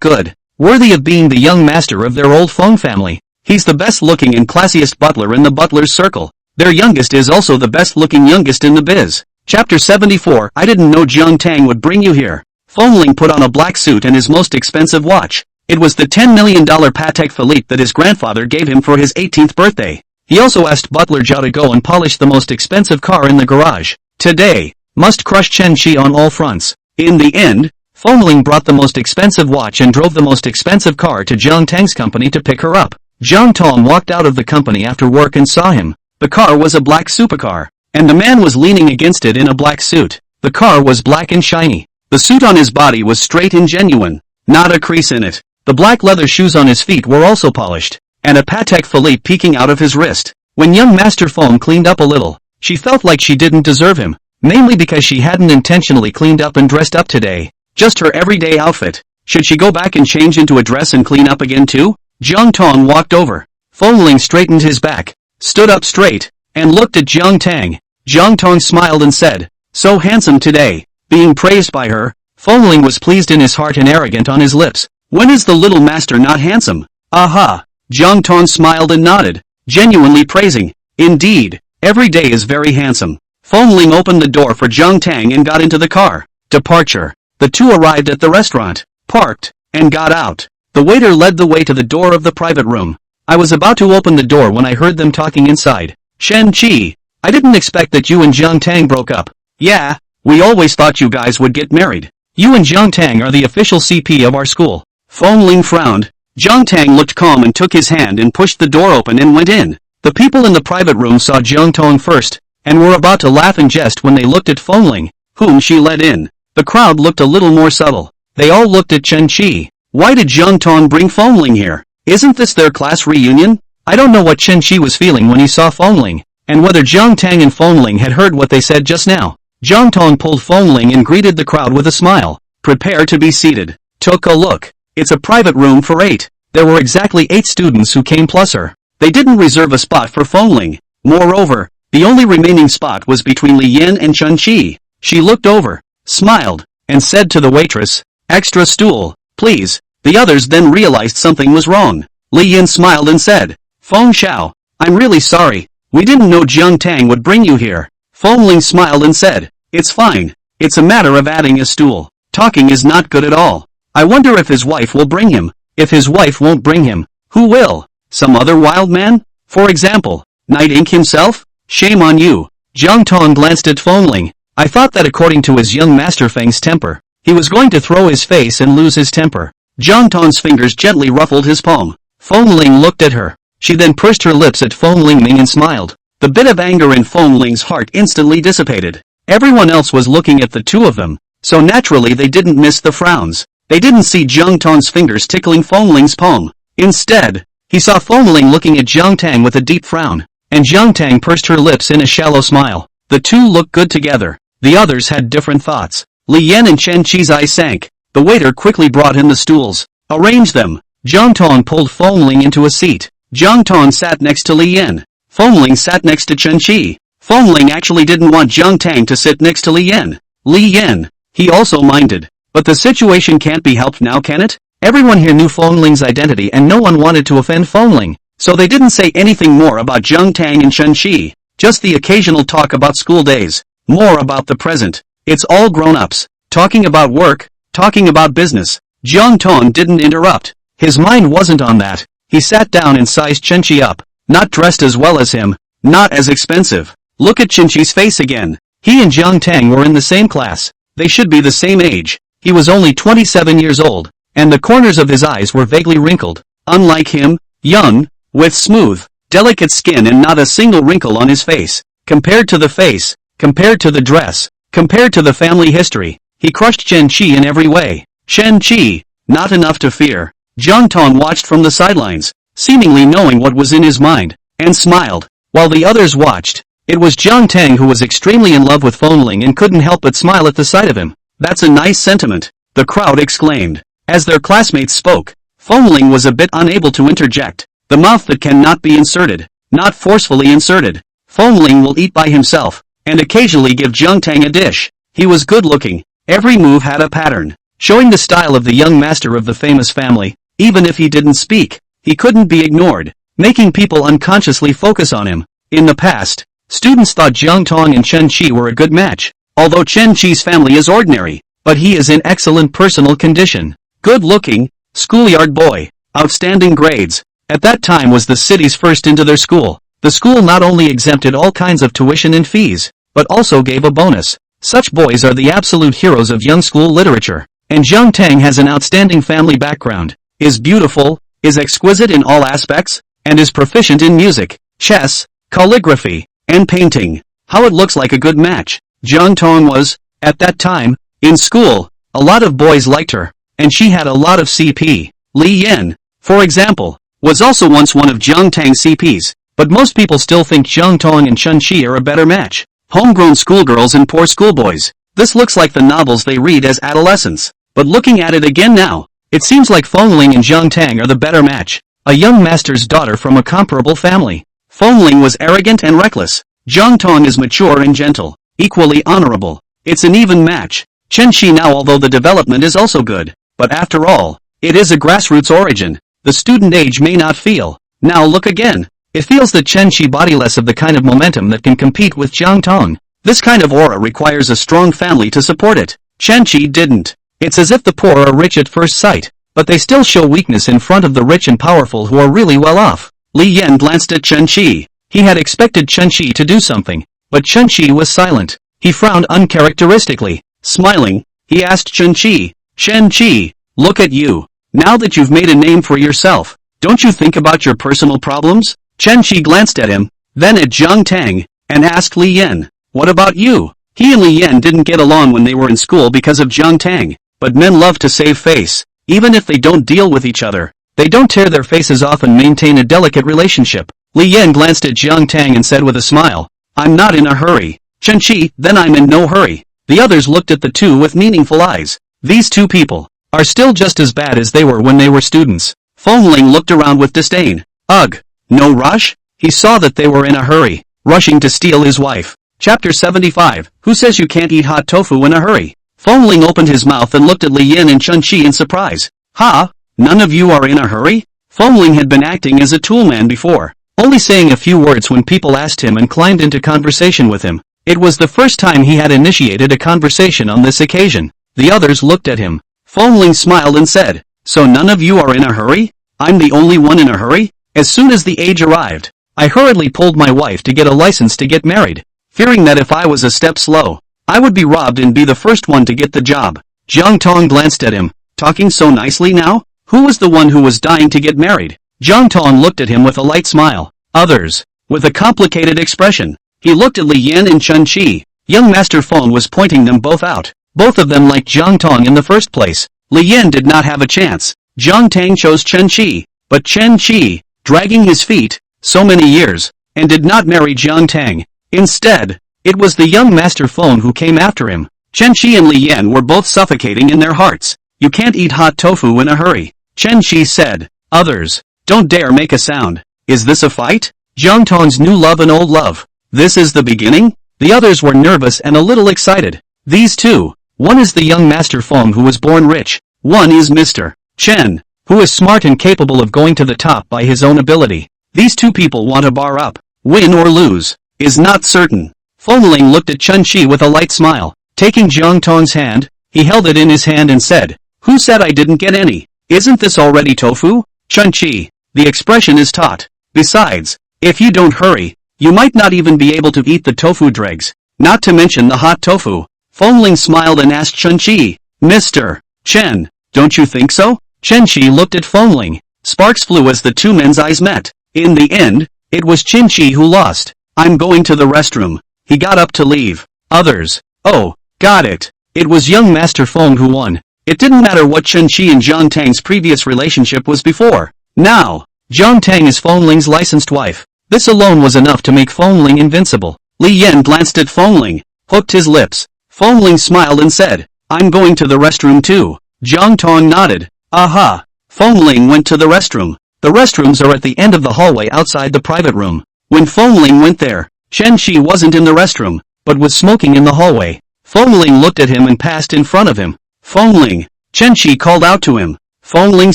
good. Worthy of being the young master of their old Feng family. He's the best-looking and classiest butler in the butler's circle. Their youngest is also the best-looking youngest in the biz. Chapter 74. I didn't know Jiang Tang would bring you here. Fengling put on a black suit and his most expensive watch. It was the $10 million Patek Philippe that his grandfather gave him for his 18th birthday. He also asked Butler Zhao to go and polish the most expensive car in the garage. Today, must crush Chen-Chi on all fronts. In the end, Fengling brought the most expensive watch and drove the most expensive car to Jiang Tang's company to pick her up. Jiang Tang walked out of the company after work and saw him. The car was a black supercar, and the man was leaning against it in a black suit. The car was black and shiny. The suit on his body was straight and genuine, not a crease in it. The black leather shoes on his feet were also polished, and a Patek Philippe peeking out of his wrist. When young Master Feng cleaned up a little, she felt like she didn't deserve him, mainly because she hadn't intentionally cleaned up and dressed up today. Just her everyday outfit. Should she go back and change into a dress and clean up again too? Jiang Tang walked over. Fengling straightened his back, stood up straight, and looked at Jiang Tang. Jiang Tang smiled and said, "So handsome today." Being praised by her, Fengling was pleased in his heart and arrogant on his lips. When is the little master not handsome? Aha! Jiang Tang smiled and nodded, genuinely praising. Indeed, every day is very handsome. Fengling opened the door for Jiang Tang and got into the car. Departure. The two arrived at the restaurant, parked, and got out. The waiter led the way to the door of the private room. I was about to open the door when I heard them talking inside. "Chen-Chi, I didn't expect that you and Jiang Tang broke up." "Yeah, we always thought you guys would get married. You and Jiang Tang are the official CP of our school." Fengling frowned. Jiang Tang looked calm and took his hand and pushed the door open and went in. The people in the private room saw Jiang Tang first, and were about to laugh and jest when they looked at Fengling, whom she led in. The crowd looked a little more subtle. They all looked at Chen-Chi. Why did Jiang Tang bring Fengling here? Isn't this their class reunion? I don't know what Chen-Chi was feeling when he saw Fengling, and whether Jiang Tang and Fengling had heard what they said just now. Jiang Tang pulled Fengling and greeted the crowd with a smile. "Prepare to be seated." Took a look. It's a private room for 8. There were exactly 8 students who came plus her. They didn't reserve a spot for Fengling. Moreover, the only remaining spot was between Li Yan and Chen-Chi. She looked over, smiled, and said to the waitress, "Extra stool, please." The others then realized something was wrong. Li Yin smiled and said, "Feng Xiao, I'm really sorry. We didn't know Jiang Tang would bring you here." Feng Ling smiled and said, "It's fine. It's a matter of adding a stool. Talking is not good at all. I wonder if his wife will bring him. If his wife won't bring him, who will? Some other wild man? For example, Night Ink himself? Shame on you." Jiang Tang glanced at Feng Ling. I thought that according to his young master Feng's temper, he was going to throw his face and lose his temper. Jiang Tang's fingers gently ruffled his palm. Feng Ling looked at her. She then pursed her lips at Feng Ling and smiled. The bit of anger in Feng Ling's heart instantly dissipated. Everyone else was looking at the two of them, so naturally they didn't miss the frowns. They didn't see Jiang Tang's fingers tickling Feng Ling's palm. Instead, he saw Feng Ling looking at Jiang Tang with a deep frown, and Jiang Tang pursed her lips in a shallow smile. The two looked good together. The others had different thoughts. Li Yan and Chen Qi's eyes sank. The waiter quickly brought in the stools. "Arrange them." Jiang Tang pulled Feng Ling into a seat. Jiang Tang sat next to Li Yan. Feng Ling sat next to Chen Qi. Feng Ling actually didn't want Jiang Tang to sit next to Li Yan. Li Yan, he also minded. But the situation can't be helped now, can it? Everyone here knew Feng Ling's identity and no one wanted to offend Feng Ling, so they didn't say anything more about Jiang Tang and Chen Qi. Just the occasional talk about school days. More about the present. It's all grown-ups. Talking about work, talking about business. Jiang Tang didn't interrupt. His mind wasn't on that. He sat down and sized Chen Qi up. Not dressed as well as him. Not as expensive. Look at Chen Qi's face again. He and Jiang Tang were in the same class. They should be the same age. He was only 27 years old, and the corners of his eyes were vaguely wrinkled. Unlike him, young, with smooth, delicate skin and not a single wrinkle on his face. Compared to the face, compared to the dress, compared to the family history, he crushed Chen Qi in every way. Chen Qi, not enough to fear. Jiang Tang watched from the sidelines, seemingly knowing what was in his mind, and smiled. While the others watched, it was Jiang Tang who was extremely in love with Feng Ling and couldn't help but smile at the sight of him. "That's a nice sentiment," the crowd exclaimed. As their classmates spoke, Feng Ling was a bit unable to interject. The mouth that cannot be inserted, not forcefully inserted. Feng Ling will eat by himself, and occasionally give Jiang Tang a dish. He was good looking. Every move had a pattern, showing the style of the young master of the famous family. Even if he didn't speak, he couldn't be ignored, making people unconsciously focus on him. In the past, students thought Jiang Tang and Chen Qi were a good match, although Chen Qi's family is ordinary, but he is in excellent personal condition. Good-looking, schoolyard boy, outstanding grades. At that time was the city's first into their school. The school not only exempted all kinds of tuition and fees, but also gave a bonus. Such boys are the absolute heroes of young school literature. And Jiang Tang has an outstanding family background, is beautiful, is exquisite in all aspects, and is proficient in music, chess, calligraphy, and painting. How it looks like a good match. Jiang Tang was, at that time, in school. A lot of boys liked her, and she had a lot of CP. Li Yan, for example, was also once one of Jiang Tang's CPs, but most people still think Jiang Tang and Chen Qi are a better match. Homegrown schoolgirls and poor schoolboys. This looks like the novels they read as adolescents. But looking at it again now, it seems like Feng Ling and Jiang Tang are the better match. A young master's daughter from a comparable family. Feng Ling was arrogant and reckless. Jiang Tang is mature and gentle, equally honorable. It's an even match. Chen Qi now, although the development is also good, but after all, it is a grassroots origin. The student age may not feel. Now look again. It feels that Chen Qi body less of the kind of momentum that can compete with Jiang Tang. This kind of aura requires a strong family to support it. Chen Qi didn't. It's as if the poor are rich at first sight, but they still show weakness in front of the rich and powerful who are really well off. Li Yan glanced at Chen Qi. He had expected Chen Qi to do something, but Chen Qi was silent. He frowned uncharacteristically. Smiling, he asked Chen Qi, "Chen Qi, look at you. Now that you've made a name for yourself, don't you think about your personal problems?" Chen Qi glanced at him, then at Jiang Tang, and asked Li Yan, "What about you?" He and Li Yan didn't get along when they were in school because of Jiang Tang, but men love to save face. Even if they don't deal with each other, they don't tear their faces off and maintain a delicate relationship. Li Yan glanced at Jiang Tang and said with a smile, "I'm not in a hurry." Chen Qi, "Then I'm in no hurry." The others looked at the two with meaningful eyes. These two people are still just as bad as they were when they were students. Feng Ling looked around with disdain. Ugh, no rush? He saw that they were in a hurry, rushing to steal his wife. Chapter 75, Who says you can't eat hot tofu in a hurry? Feng Ling opened his mouth and looked at Li Yan and Chun-Chi in surprise. Ha! None of you are in a hurry? Feng Ling had been acting as a toolman before, only saying a few words when people asked him and climbed into conversation with him. It was the first time he had initiated a conversation on this occasion. The others looked at him. Feng Ling smiled and said, "So none of you are in a hurry? I'm the only one in a hurry? As soon as the age arrived, I hurriedly pulled my wife to get a license to get married, fearing that if I was a step slow, I would be robbed and be the first one to get the job." Jiang Tang glanced at him. Talking so nicely now? Who was the one who was dying to get married? Jiang Tang looked at him with a light smile. Others, with a complicated expression. He looked at Li Yan and Chun-Chi. Young Master Feng was pointing them both out. Both of them liked Jiang Tang in the first place. Li Yan did not have a chance. Jiang Tang chose Chun-Chi, but Chun-Chi, dragging his feet, so many years, and did not marry Jiang Tang. Instead, it was the young Master Feng who came after him. Chun-Chi and Li Yan were both suffocating in their hearts. You can't eat hot tofu in a hurry, Chun-Chi said. Others, don't dare make a sound. Is this a fight? Jiang Tang's new love and old love. This is the beginning? The others were nervous and a little excited. These two, one is the young Master Feng who was born rich. One is Mr. Chen, who is smart and capable of going to the top by his own ability. These two people want to bar up. Win or lose is not certain. Feng Ling looked at Chun-Chi with a light smile. Taking Jiang Tang's hand, he held it in his hand and said, "Who said I didn't get any? Isn't this already tofu?" Chun-Chi, the expression is taut. Besides, if you don't hurry, you might not even be able to eat the tofu dregs, not to mention the hot tofu. Feng Ling smiled and asked Chun-Chi, "Mr. Chen, don't you think so?" Chun-Chi looked at Feng Ling. Sparks flew as the two men's eyes met. In the end, it was Chun-Chi who lost. "I'm going to the restroom." He got up to leave. Others, "Oh, got it. It was young Master Feng who won." It didn't matter what Chun-Chi and Jiang Tang's previous relationship was before. Now, Jiang Tang is Feng Ling's licensed wife. This alone was enough to make Feng Ling invincible. Li Yan glanced at Feng Ling, hooked his lips. Feng Ling smiled and said, "I'm going to the restroom too." Jiang Tang nodded. Aha! Feng Ling went to the restroom. The restrooms are at the end of the hallway outside the private room. When Feng Ling went there, Chun-Chi wasn't in the restroom, but was smoking in the hallway. Feng Ling looked at him and passed in front of him. "Feng Ling," Chun-Chi called out to him. Feng Ling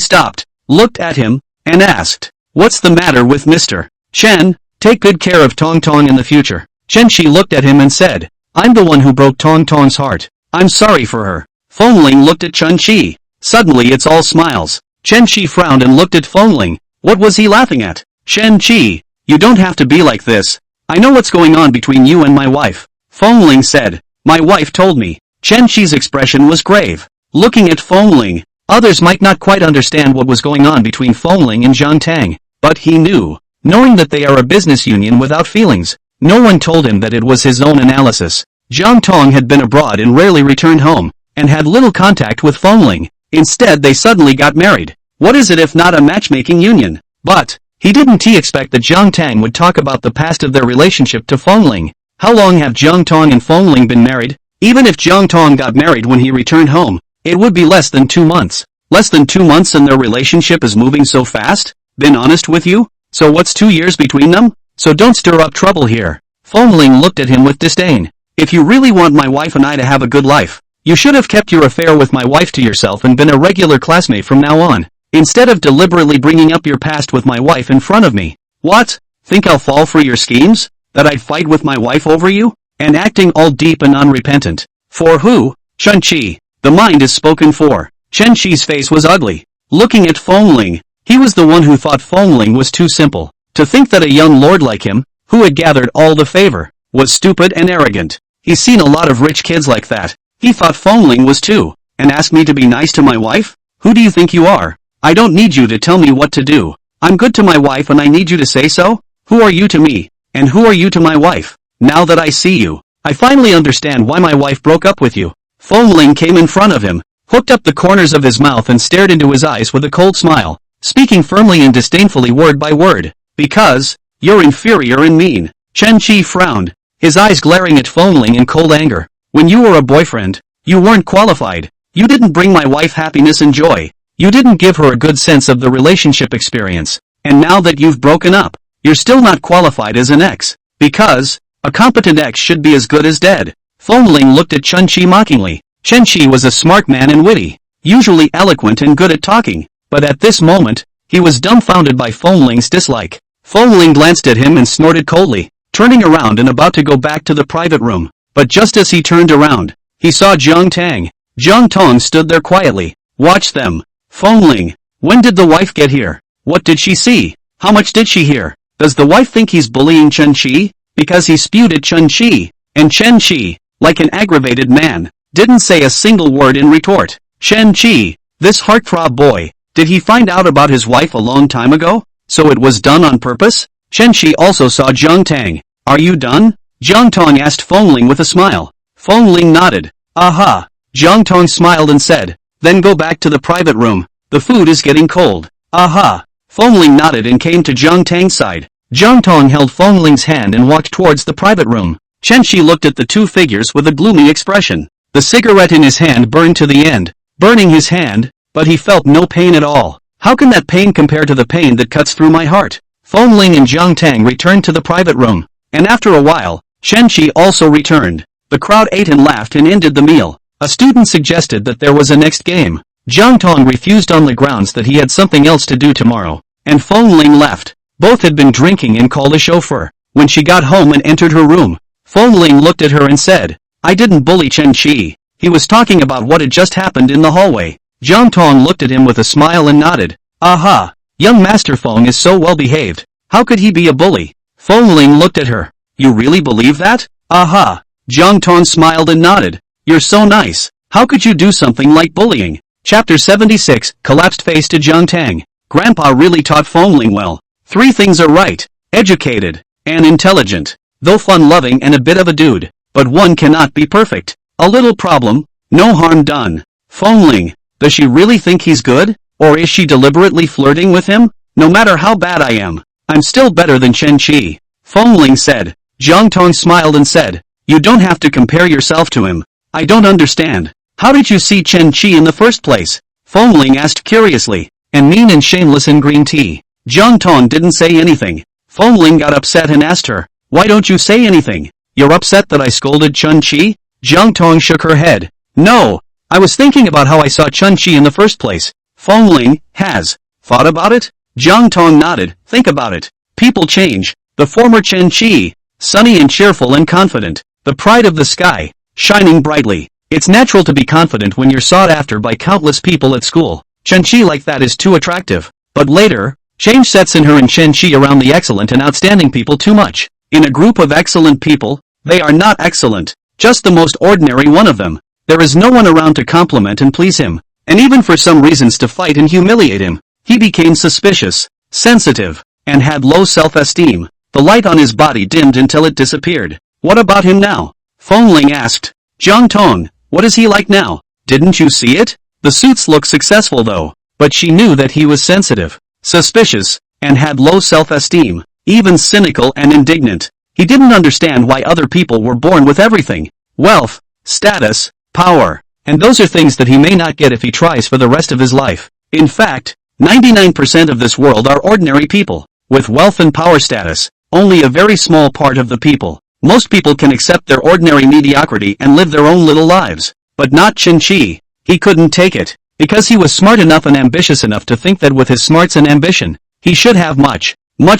stopped, looked at him, and asked, "What's the matter with Mr. Chen? Take good care of Tong Tong in the future." Chun-Chi looked at him and said, "I'm the one who broke Tong Tong's heart. I'm sorry for her." Feng Ling looked at Chun-Chi. Suddenly it's all smiles. Chun-Chi frowned and looked at Feng Ling. What was he laughing at? "Chun-Chi, you don't have to be like this. I know what's going on between you and my wife." Feng Ling said, "My wife told me." Chun-Chi's expression was grave. Looking at Feng Ling, others might not quite understand what was going on between Feng Ling and Jiang Tang, but he knew, knowing that they are a business union without feelings. No one told him that it was his own analysis. Jiang Tang had been abroad and rarely returned home, and had little contact with Feng Ling. Instead they suddenly got married. What is it if not a matchmaking union? But, he didn't expect that Jiang Tang would talk about the past of their relationship to Feng Ling. How long have Jiang Tang and Feng Ling been married? Even if Jiang Tang got married when he returned home, it would be less than 2 months. Less than 2 months and their relationship is moving so fast? Been honest with you? So what's 2 years between them? So don't stir up trouble here. Feng Ling looked at him with disdain. If you really want my wife and I to have a good life, you should have kept your affair with my wife to yourself and been a regular classmate from now on, instead of deliberately bringing up your past with my wife in front of me. What? Think I'll fall for your schemes? That I'd fight with my wife over you? And acting all deep and unrepentant. For who? Chun-Chi. The mind is spoken for. Chun-Chi's face was ugly. Looking at Feng Ling, he was the one who thought Feng Ling was too simple. To think that a young lord like him, who had gathered all the favor, was stupid and arrogant. He's seen a lot of rich kids like that. He thought Feng Ling was too, and asked me to be nice to my wife? Who do you think you are? I don't need you to tell me what to do. I'm good to my wife and I need you to say so? Who are you to me? And who are you to my wife? Now that I see you, I finally understand why my wife broke up with you. Feng Ling came in front of him, hooked up the corners of his mouth and stared into his eyes with a cold smile, speaking firmly and disdainfully word by word. Because, you're inferior and mean. Chun-Chi frowned, his eyes glaring at Feng Ling in cold anger. When you were a boyfriend, you weren't qualified. You didn't bring my wife happiness and joy. You didn't give her a good sense of the relationship experience. And now that you've broken up, you're still not qualified as an ex. Because, a competent ex should be as good as dead. Feng Ling looked at Chun-Chi mockingly. Chen Qi was a smart man and witty, usually eloquent and good at talking, but at this moment, he was dumbfounded by Fengling's dislike. Fengling glanced at him and snorted coldly, turning around and about to go back to the private room. But just as he turned around, he saw Jiang Tang. Jiang Tang stood there quietly. Watch them. Fengling, when did the wife get here? What did she see? How much did she hear? Does the wife think he's bullying Chen Qi? Because he spewed at Chen Qi, and Chen Qi, like an aggravated man, didn't say a single word in retort. Chen Qi, this heartthrob boy, did he find out about his wife a long time ago? So it was done on purpose? Chen Qi also saw Jiang Tang. Are you done? Jiang Tang asked Fengling with a smile. Fengling nodded. Aha. Jiang Tang smiled and said, then go back to the private room. The food is getting cold. Aha. Fengling nodded and came to Jiang Tang's side. Jiang Tang held Fengling's hand and walked towards the private room. Chen Qi looked at the two figures with a gloomy expression. The cigarette in his hand burned to the end, burning his hand, but he felt no pain at all. How can that pain compare to the pain that cuts through my heart? Fengling and Jiang Tang returned to the private room, and after a while, Chen Qi also returned. The crowd ate and laughed and ended the meal. A student suggested that there was a next game. Jiang Tang refused on the grounds that he had something else to do tomorrow, and Fengling left. Both had been drinking and called a chauffeur. When she got home and entered her room, Fengling looked at her and said, I didn't bully Chen Qi. He was talking about what had just happened in the hallway. Jiang Tang looked at him with a smile and nodded. Aha! Young Master Feng is so well behaved. How could he be a bully? Fengling looked at her. You really believe that? Aha! Jiang Tang smiled and nodded. You're so nice. How could you do something like bullying? Chapter 76, Collapsed Face to Jiang Tang. Grandpa really taught Fengling well. Three things are right. Educated. And intelligent. Though fun-loving and a bit of a dude. But one cannot be perfect. A little problem. No harm done. Fengling. Does she really think he's good? Or is she deliberately flirting with him? No matter how bad I am, I'm still better than Chen Qi. Fengling said. Jiang Tang smiled and said, you don't have to compare yourself to him. I don't understand. How did you see Chen Qi in the first place? Fengling asked curiously. And mean and shameless in green tea. Jiang Tang didn't say anything. Fengling got upset and asked her, why don't you say anything? You're upset that I scolded Chen Qi? Jiang Tang shook her head. No. I was thinking about how I saw Chen Qi in the first place. Fengling has thought about it? Jiang Tang nodded. Think about it. People change. The former Chen Qi, sunny and cheerful and confident, the pride of the sky, shining brightly. It's natural to be confident when you're sought after by countless people at school. Chen Qi like that is too attractive. But later, change sets in her and Chen Qi around the excellent and outstanding people too much. In a group of excellent people, they are not excellent, just the most ordinary one of them. There is no one around to compliment and please him, and even for some reasons to fight and humiliate him. He became suspicious, sensitive, and had low self-esteem. The light on his body dimmed until it disappeared. What about him now? Fengling asked. Jiang Tang, what is he like now? Didn't you see it? The suits look successful though, but she knew that he was sensitive, suspicious, and had low self-esteem, even cynical and indignant. He didn't understand why other people were born with everything. Wealth, status, power, and those are things that he may not get if he tries for the rest of his life. In fact, 99% of this world are ordinary people. With wealth and power status, only a very small part of the people. Most people can accept their ordinary mediocrity and live their own little lives. But not Chen Qi. He couldn't take it. Because he was smart enough and ambitious enough to think that with his smarts and ambition, he should have much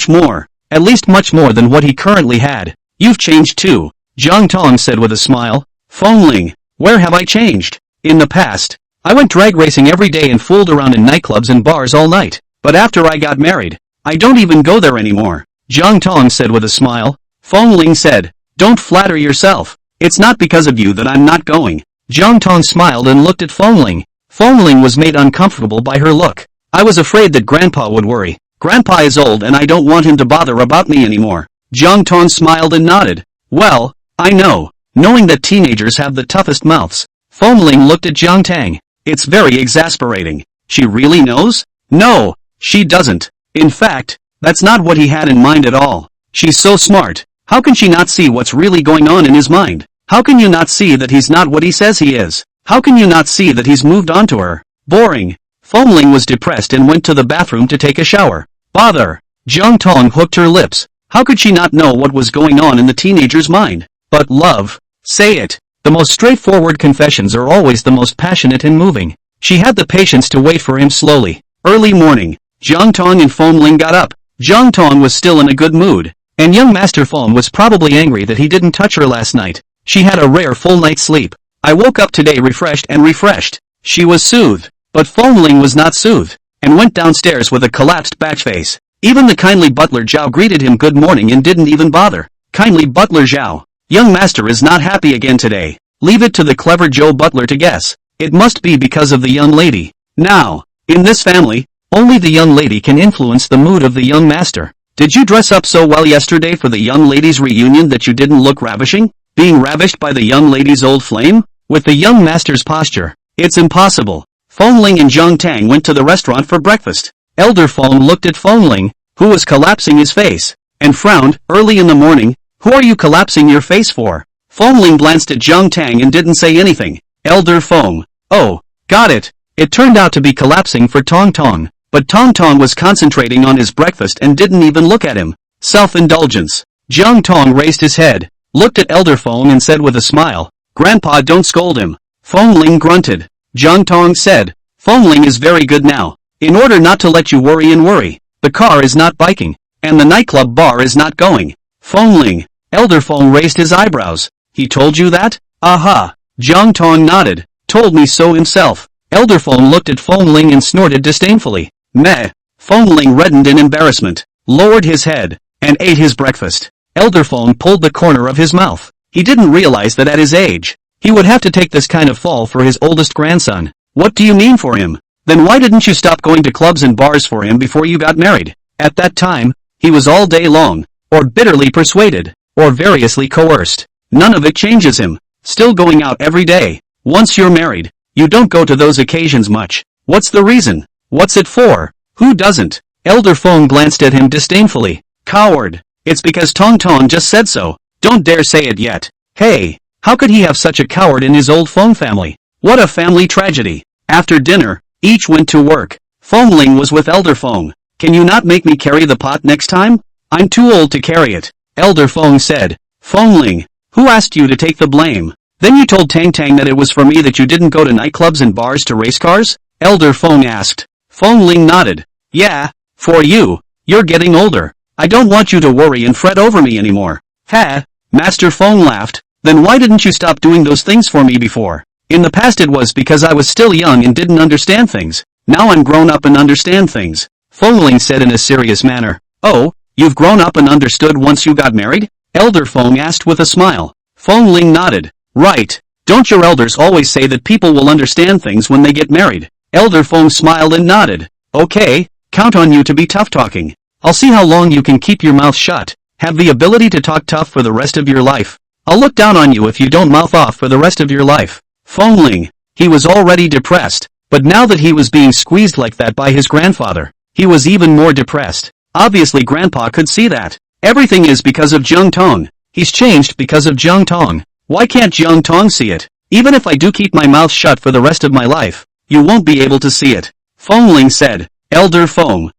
more. At least much more than what he currently had. You've changed too, Jiang Tang said with a smile. Fengling, where have I changed? In the past, I went drag racing every day and fooled around in nightclubs and bars all night. But after I got married, I don't even go there anymore. Jiang Tang said with a smile. Fengling said, don't flatter yourself. It's not because of you that I'm not going. Jiang Tang smiled and looked at Fengling. Fengling was made uncomfortable by her look. I was afraid that Grandpa would worry. Grandpa is old and I don't want him to bother about me anymore. Jiang Tang smiled and nodded. Well, I know. Knowing that teenagers have the toughest mouths. Fengling looked at Jiang Tang. It's very exasperating. She really knows? No, she doesn't. In fact, that's not what he had in mind at all. She's so smart. How can she not see what's really going on in his mind? How can you not see that he's not what he says he is? How can you not see that he's moved on to her? Boring. Fengling was depressed and went to the bathroom to take a shower. Bother. Jiang Tang hooked her lips. How could she not know what was going on in the teenager's mind? But love. Say it. The most straightforward confessions are always the most passionate and moving. She had the patience to wait for him slowly. Early morning. Jiang Tang and Fengling got up. Jiang Tang was still in a good mood, and young Master Feng was probably angry that he didn't touch her last night. She had a rare full night's sleep. I woke up today refreshed and refreshed. She was soothed, but Fengling was not soothed, and went downstairs with a collapsed batch face. Even the kindly butler Zhao greeted him good morning and didn't even bother. Kindly butler Zhao. Young master is not happy again today. Leave it to the clever Joe butler to guess. It must be because of the young lady. Now, in this family, only the young lady can influence the mood of the young master. Did you dress up so well yesterday for the young lady's reunion that you didn't look ravishing? Being ravished by the young lady's old flame? With the young master's posture, it's impossible. Fengling and Jiang Tang went to the restaurant for breakfast. Elder Feng looked at Fengling, who was collapsing his face, and frowned. Early in the morning, who are you collapsing your face for? Fengling glanced at Jiang Tang and didn't say anything. Elder Feng. Oh, got it. It turned out to be collapsing for Tong Tong, but Tong Tong was concentrating on his breakfast and didn't even look at him. Self-indulgence. Jiang Tong raised his head, looked at Elder Feng and said with a smile, Grandpa, don't scold him. Fengling grunted. Jiang Tong said, Fengling is very good now. In order not to let you worry, the car is not biking, and the nightclub bar is not going. Fengling. Elder Feng raised his eyebrows. He told you that? Aha. Jiang Tong nodded. Told me so himself. Elder Feng looked at Fengling and snorted disdainfully. Meh. Fengling reddened in embarrassment, lowered his head, and ate his breakfast. Elder Feng pulled the corner of his mouth. He didn't realize that at his age, he would have to take this kind of fall for his oldest grandson. What do you mean for him? Then why didn't you stop going to clubs and bars for him before you got married? At that time, he was all day long, or bitterly persuaded, or variously coerced. None of it changes him. Still going out every day. Once you're married, you don't go to those occasions much. What's the reason? What's it for? Who doesn't? Elder Feng glanced at him disdainfully. Coward. It's because Tong Tong just said so. Don't dare say it yet. Hey, how could he have such a coward in his old Feng family? What a family tragedy. After dinner, each went to work. Fengling was with Elder Feng. Can you not make me carry the pot next time? I'm too old to carry it. Elder Feng said. Fengling, who asked you to take the blame? Then you told Tang Tang that it was for me that you didn't go to nightclubs and bars to race cars? Elder Feng asked. Fengling nodded. Yeah, for you. You're getting older. I don't want you to worry and fret over me anymore. Ha! Master Feng laughed. Then why didn't you stop doing those things for me before? In the past it was because I was still young and didn't understand things. Now I'm grown up and understand things. Fengling said in a serious manner. Oh, you've grown up and understood once you got married? Elder Feng asked with a smile. Fengling nodded. Right. Don't your elders always say that people will understand things when they get married? Elder Feng smiled and nodded. Okay, count on you to be tough talking. I'll see how long you can keep your mouth shut. Have the ability to talk tough for the rest of your life. I'll look down on you if you don't mouth off for the rest of your life. Fengling. He was already depressed, but now that he was being squeezed like that by his grandfather, he was even more depressed. Obviously Grandpa could see that. Everything is because of Jiang Tang. He's changed because of Jiang Tang. Why can't Jiang Tang see it? Even if I do keep my mouth shut for the rest of my life, you won't be able to see it. Fengling said. Elder Feng.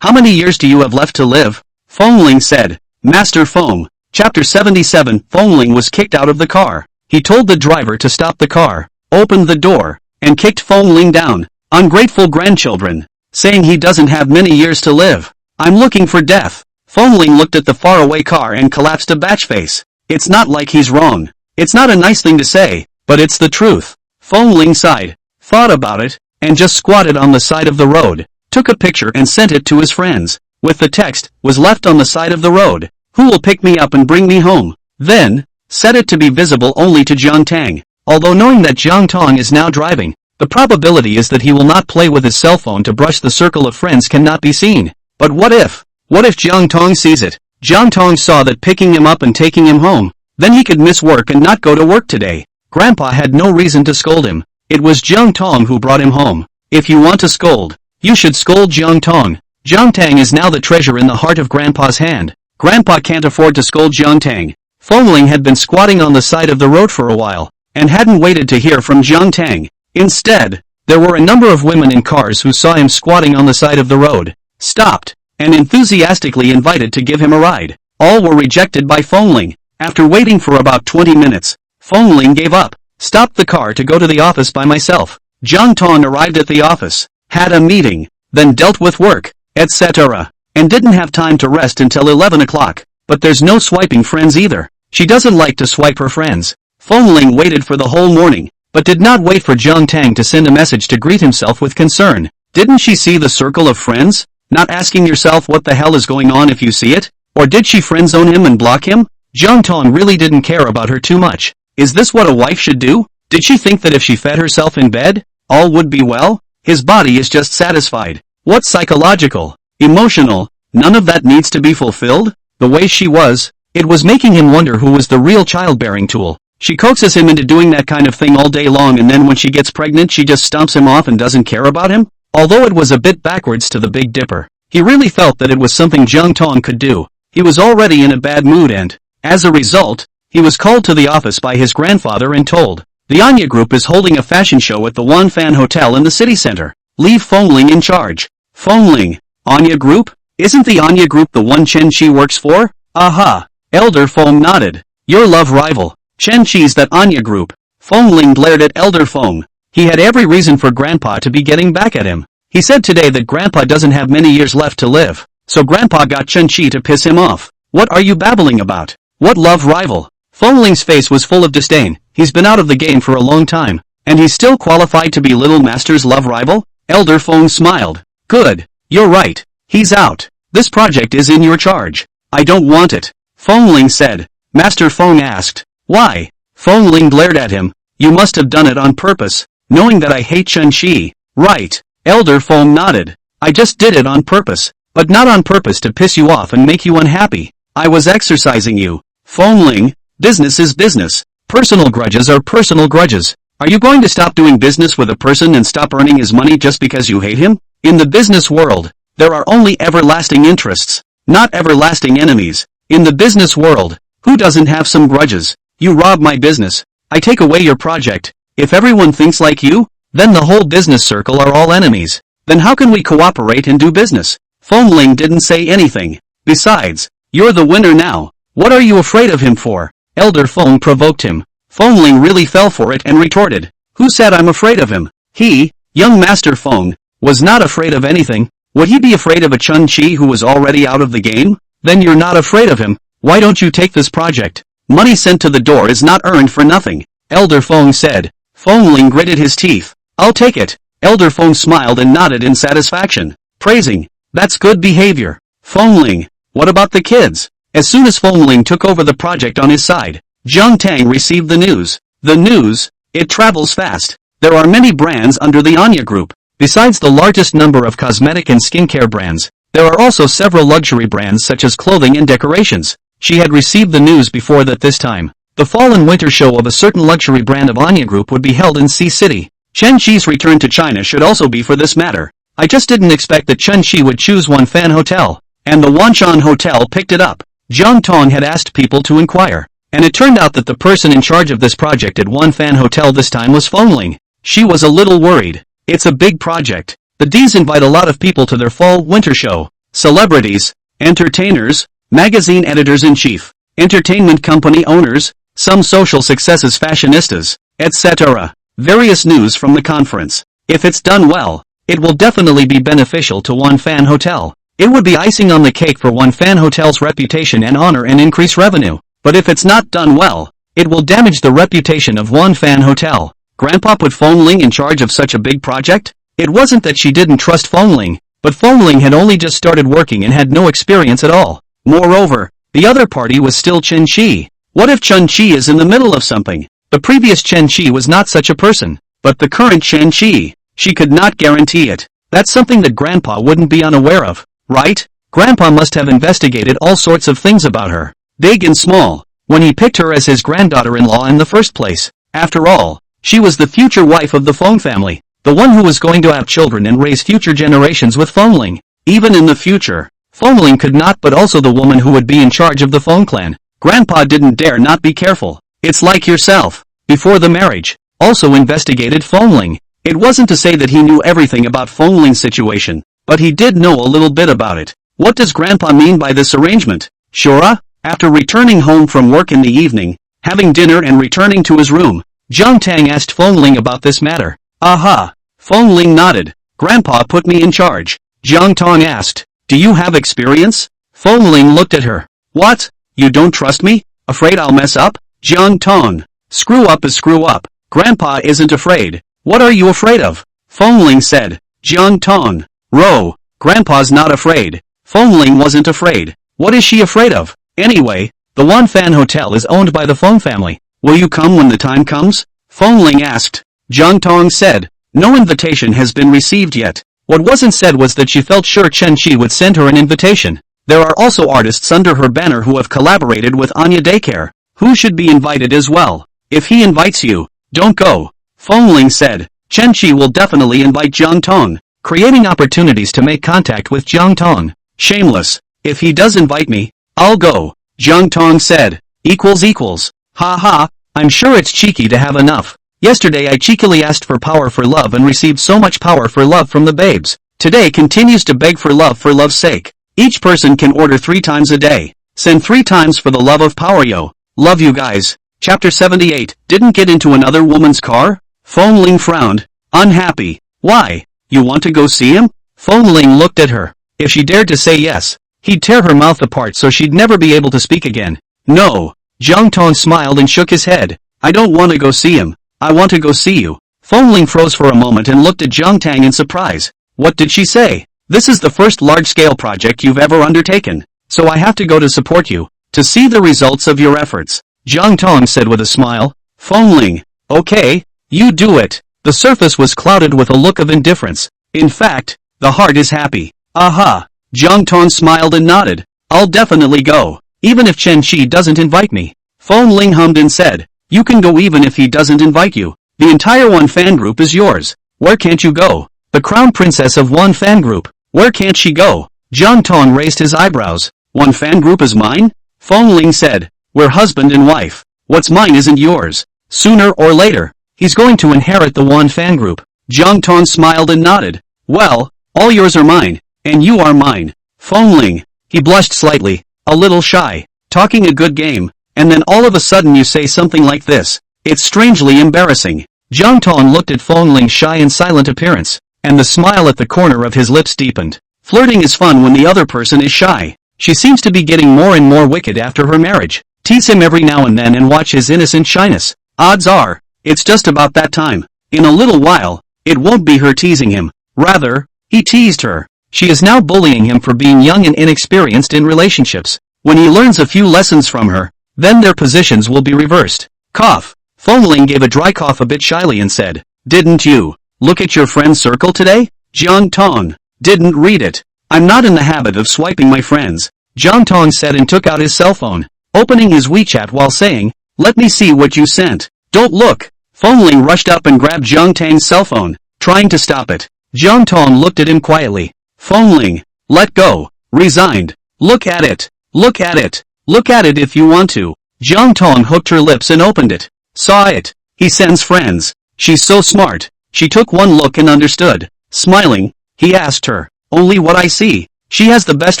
How many years do you have left to live? Fengling said. Master Feng. Chapter 77. Fengling was kicked out of the car. He told the driver to stop the car, opened the door, and kicked Fengling down. Ungrateful grandchildren. Saying he doesn't have many years to live. I'm looking for death. Fengling looked at the faraway car and collapsed a batch face. It's not like he's wrong. It's not a nice thing to say, but it's the truth. Fengling sighed, thought about it, and just squatted on the side of the road, took a picture and sent it to his friends. With the text, was left on the side of the road. Who will pick me up and bring me home? Then, set it to be visible only to Jiang Tang. Although knowing that Jiang Tang is now driving, the probability is that he will not play with his cell phone to brush the circle of friends cannot be seen. But what if? What if Jiang Tang sees it? Jiang Tang saw that picking him up and taking him home, then he could miss work and not go to work today. Grandpa had no reason to scold him. It was Jiang Tang who brought him home. If you want to scold, you should scold Jiang Tang. Jiang Tang is now the treasure in the heart of Grandpa's hand. Grandpa can't afford to scold Jiang Tang. Fengling had been squatting on the side of the road for a while, and hadn't waited to hear from Jiang Tang. Instead, there were a number of women in cars who saw him squatting on the side of the road, stopped, and enthusiastically invited to give him a ride. All were rejected by Fengling. After waiting for about 20 minutes, Fengling gave up, stopped the car to go to the office by myself. Jiang Tang arrived at the office, had a meeting, then dealt with work, etc. And didn't have time to rest until 11 o'clock. But there's no swiping friends either. She doesn't like to swipe her friends. Fengling waited for the whole morning, but did not wait for Jiang Tang to send a message to greet himself with concern. Didn't she see the circle of friends? Not asking yourself what the hell is going on if you see it? Or did she friendzone him and block him? Jiang Tang really didn't care about her too much. Is this what a wife should do? Did she think that if she fed herself in bed, all would be well? His body is just satisfied. What psychological, emotional, none of that needs to be fulfilled? The way she was, it was making him wonder who was the real childbearing tool. She coaxes him into doing that kind of thing all day long, and then when she gets pregnant she just stomps him off and doesn't care about him? Although it was a bit backwards to the Big Dipper, he really felt that it was something Jiang Tang could do. He was already in a bad mood and, as a result, he was called to the office by his grandfather and told, "The Anya Group is holding a fashion show at the Wanfan Hotel in the city center. Leave Fengling in charge." Fengling? Anya Group? Isn't the Anya Group the one Chen Qi works for? Aha! Elder Feng nodded. Your love rival. Chen Qi's that Anya Group. Fengling glared at Elder Feng. He had every reason for Grandpa to be getting back at him. He said today that Grandpa doesn't have many years left to live, so Grandpa got Chen Qi to piss him off. What are you babbling about? What love rival? Fengling's face was full of disdain. He's been out of the game for a long time, and he's still qualified to be Little Master's love rival? Elder Feng smiled. Good. You're right. He's out. This project is in your charge. I don't want it. Fengling said. Master Feng asked. Why? Fengling glared at him. You must have done it on purpose, knowing that I hate Chen Qi. Right. Elder Feng nodded. I just did it on purpose, but not on purpose to piss you off and make you unhappy. I was exercising you. Fengling, business is business. Personal grudges are personal grudges. Are you going to stop doing business with a person and stop earning his money just because you hate him? In the business world, there are only everlasting interests, not everlasting enemies. In the business world, who doesn't have some grudges? You rob my business. I take away your project. If everyone thinks like you, then the whole business circle are all enemies. Then how can we cooperate and do business? Fengling didn't say anything. Besides, you're the winner now. What are you afraid of him for? Elder Feng provoked him. Fengling really fell for it and retorted. Who said I'm afraid of him? He, young Master Feng, was not afraid of anything. Would he be afraid of a Chen Qi who was already out of the game? Then you're not afraid of him. Why don't you take this project? Money sent to the door is not earned for nothing. Elder Feng said. Fengling gritted his teeth. I'll take it. Elder Feng smiled and nodded in satisfaction, praising. That's good behavior. Fengling, what about the kids? As soon as Fengling took over the project on his side, Jiang Tang received the news. The news, it travels fast. There are many brands under the Anya Group. Besides the largest number of cosmetic and skincare brands, there are also several luxury brands such as clothing and decorations. She had received the news before that this time, the fall and winter show of a certain luxury brand of Anya Group would be held in Sea City. Chen Qi's return to China should also be for this matter. I just didn't expect that Chen Qi would choose Wanfan Hotel, and the Wanshan Hotel picked it up. Jiang Tang had asked people to inquire, and it turned out that the person in charge of this project at Wanfan Hotel this time was Fengling. She was a little worried. It's a big project. The Ds invite a lot of people to their fall-winter show. Celebrities, entertainers, magazine editors-in-chief, entertainment company owners, some social successes fashionistas, etc. Various news from the conference. If it's done well, it will definitely be beneficial to Wanfan Hotel. It would be icing on the cake for Wanfan Hotel's reputation and honor and increase revenue. But if it's not done well, it will damage the reputation of Wanfan Hotel. Grandpa put Fengling in charge of such a big project? It wasn't that she didn't trust Fengling, but Fengling had only just started working and had no experience at all. Moreover, the other party was still Chen Qi. What if Chen Qi is in the middle of something? The previous Chen Qi was not such a person, but the current Chen Qi, she could not guarantee it. That's something that Grandpa wouldn't be unaware of, right? Grandpa must have investigated all sorts of things about her, big and small, when he picked her as his granddaughter-in-law in the first place. After all, she was the future wife of the Feng family, the one who was going to have children and raise future generations with Fengling. Even in the future, Fengling could not but also the woman who would be in charge of the Feng clan. Grandpa didn't dare not be careful. It's like yourself, before the marriage, also investigated Fengling. It wasn't to say that he knew everything about Fengling's situation, but he did know a little bit about it. What does Grandpa mean by this arrangement? Shura, after returning home from work in the evening, having dinner and returning to his room. Jiang Tang asked Fengling about this matter. Aha! Fengling nodded. Grandpa put me in charge. Jiang Tang asked, do you have experience? Fengling looked at her. What? You don't trust me? Afraid I'll mess up? Jiang Tang. Screw up is screw up. Grandpa isn't afraid. What are you afraid of? Fengling said. Jiang Tang. Row. Grandpa's not afraid. Fengling wasn't afraid. What is she afraid of? Anyway, the Wanfan Hotel is owned by the Feng family. Will you come when the time comes? Fengling asked. Jiang Tang said. No invitation has been received yet. What wasn't said was that she felt sure Chen Qi would send her an invitation. There are also artists under her banner who have collaborated with Anya Daycare, who should be invited as well. If he invites you, don't go. Fengling said. Chen Qi will definitely invite Jiang Tang, creating opportunities to make contact with Jiang Tang. Shameless. If he does invite me, I'll go. Jiang Tang said. Equals. Ha ha, I'm sure it's cheeky to have enough. Yesterday I cheekily asked for power for love and received so much power for love from the babes. Today continues to beg for love's sake. Each person can order 3 times a day. Send 3 times for the love of power yo. Love you guys. Chapter 78. Didn't get into another woman's car? Fengling frowned. Unhappy. Why? You want to go see him? Fengling looked at her. If she dared to say yes, he'd tear her mouth apart so she'd never be able to speak again. No. Jiang Tang smiled and shook his head. I don't want to go see him. I want to go see you. Fengling froze for a moment and looked at Jiang Tang in surprise. What did she say? This is the first large-scale project you've ever undertaken, so I have to go to support you, to see the results of your efforts. Jiang Tang said with a smile. Fengling. Okay, you do it. The surface was clouded with a look of indifference. In fact, the heart is happy. Aha. Jiang Tang smiled and nodded. I'll definitely go, even if Chen Qi doesn't invite me. Fengling hummed and said, you can go even if he doesn't invite you. The entire One Fan Group is yours. Where can't you go? The Crown Princess of One Fan Group. Where can't she go? Jiang Tang raised his eyebrows. One Fan Group is mine? Fengling said. We're husband and wife. What's mine isn't yours. Sooner or later, he's going to inherit the One Fan Group. Jiang Tang smiled and nodded. Well, all yours are mine, and you are mine. Fengling. He blushed slightly, a little shy, talking a good game, and then all of a sudden you say something like this. It's strangely embarrassing. Jiang Tang looked at Fengling's shy and silent appearance, and the smile at the corner of his lips deepened. Flirting is fun when the other person is shy. She seems to be getting more and more wicked after her marriage. Tease him every now and then and watch his innocent shyness. Odds are, it's just about that time. In a little while, it won't be her teasing him. Rather, he teased her. She is now bullying him for being young and inexperienced in relationships. When he learns a few lessons from her, then their positions will be reversed. Cough. Fengling gave a dry cough a bit shyly and said, didn't you look at your friend's circle today? Jiang Tang. Didn't read it. I'm not in the habit of swiping my friends. Jiang Tang said and took out his cell phone, opening his WeChat while saying, let me see what you sent. Don't look. Fengling rushed up and grabbed Jiang Tang's cell phone, trying to stop it. Jiang Tang looked at him quietly. Fengling. Let go. Resigned. Look at it. Look at it. Look at it if you want to. Jiang Tang hooked her lips and opened it. Saw it. He sends friends. She's so smart. She took one look and understood. Smiling, he asked her, only what I see. She has the best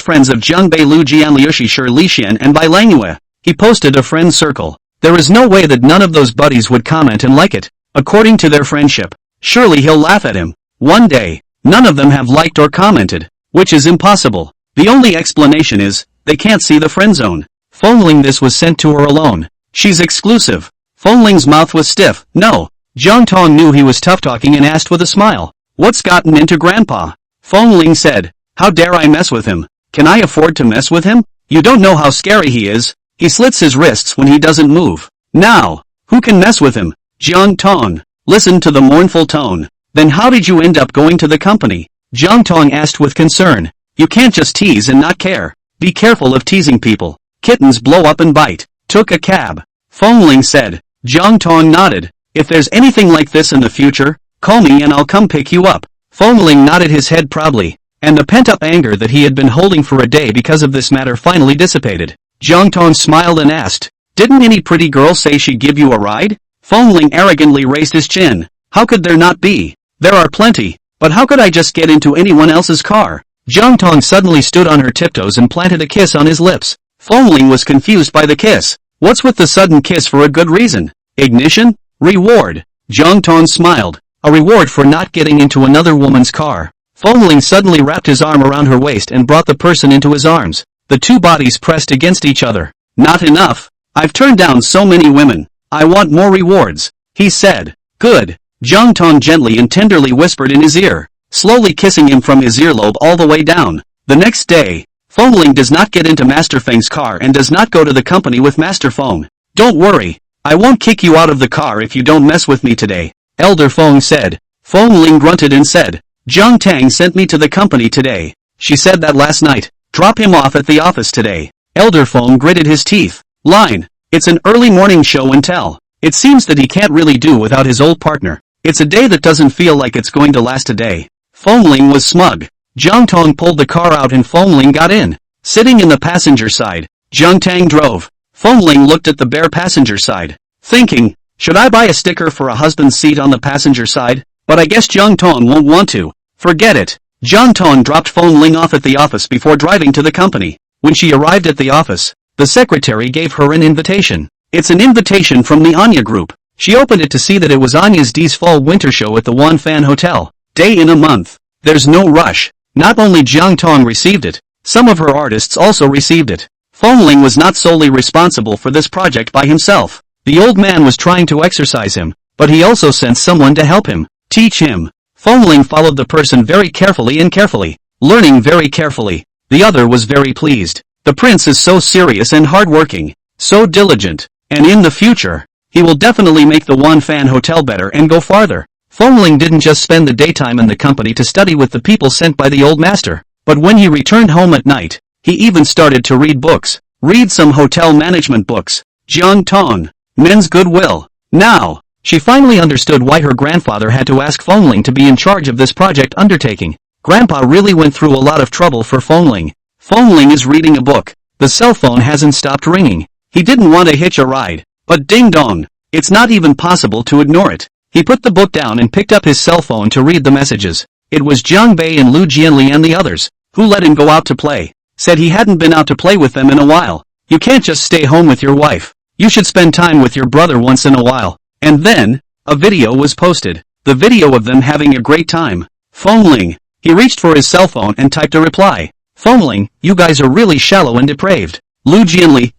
friends of Jiang Bei, Lu Jian, Liushi, Shi Lixian and Bai Langyue. He posted a friend circle. There is no way that none of those buddies would comment and like it. According to their friendship, surely he'll laugh at him. One day, none of them have liked or commented, which is impossible. The only explanation is, they can't see the friend zone. Fengling, this was sent to her alone. She's exclusive. Fengling's mouth was stiff. No. Jiang Tang knew he was tough-talking and asked with a smile. What's gotten into Grandpa? Fengling said. How dare I mess with him? Can I afford to mess with him? You don't know how scary he is. He slits his wrists when he doesn't move. Now, who can mess with him? Jiang Tang. Listened to the mournful tone. Then how did you end up going to the company? Jiang Tang asked with concern. You can't just tease and not care. Be careful of teasing people. Kittens blow up and bite. Took a cab. Fengling said. Jiang Tang nodded. If there's anything like this in the future, call me and I'll come pick you up. Fengling nodded his head proudly, and the pent-up anger that he had been holding for a day because of this matter finally dissipated. Jiang Tang smiled and asked, didn't any pretty girl say she'd give you a ride? Fengling arrogantly raised his chin. How could there not be? There are plenty, but how could I just get into anyone else's car? Jiang Tang suddenly stood on her tiptoes and planted a kiss on his lips. Fengling was confused by the kiss. What's with the sudden kiss for a good reason? Ignition? Reward. Jiang Tang smiled. A reward for not getting into another woman's car. Fengling suddenly wrapped his arm around her waist and brought the person into his arms. The two bodies pressed against each other. Not enough. I've turned down so many women. I want more rewards, he said. Good. Jiang Tang gently and tenderly whispered in his ear, slowly kissing him from his earlobe all the way down. The next day, Fengling does not get into Master Feng's car and does not go to the company with Master Feng. Don't worry. I won't kick you out of the car if you don't mess with me today, Elder Feng said. Fengling grunted and said, Jiang Tang sent me to the company today. She said that last night. Drop him off at the office today. Elder Feng gritted his teeth. Line. It's an early morning show and tell. It seems that he can't really do without his old partner. It's a day that doesn't feel like it's going to last a day. Fengling was smug. Jiang Tang pulled the car out and Fengling got in. Sitting in the passenger side, Jiang Tang drove. Fengling looked at the bare passenger side, thinking, should I buy a sticker for a husband's seat on the passenger side? But I guess Jiang Tang won't want to. Forget it. Jiang Tang dropped Fengling off at the office before driving to the company. When she arrived at the office, the secretary gave her an invitation. It's an invitation from the Anya group. She opened it to see that it was Anya's D's fall winter show at the Wanfan Hotel. Day in a month. There's no rush. Not only Jiang Tang received it, some of her artists also received it. Fengling was not solely responsible for this project by himself. The old man was trying to exercise him, but he also sent someone to help him, teach him. Fengling followed the person very carefully and carefully, learning very carefully. The other was very pleased. The prince is so serious and hardworking, so diligent, and in the future, he will definitely make the Wanfan Hotel better and go farther. Fengling didn't just spend the daytime in the company to study with the people sent by the old master, but when he returned home at night, he even started to read books. Read some hotel management books. Jiang Tang, Men's Goodwill. Now, she finally understood why her grandfather had to ask Fengling to be in charge of this project undertaking. Grandpa really went through a lot of trouble for Fengling. Fengling is reading a book. The cell phone hasn't stopped ringing. He didn't want to hitch a ride, but ding dong. It's not even possible to ignore it. He put the book down and picked up his cell phone to read the messages. It was Jiang Bei and Lu Jianli and the others, who let him go out to play. Said he hadn't been out to play with them in a while. You can't just stay home with your wife. You should spend time with your brother once in a while. And then, a video was posted. The video of them having a great time. Fengling. He reached for his cell phone and typed a reply. Fengling, you guys are really shallow and depraved. Lu Jianli,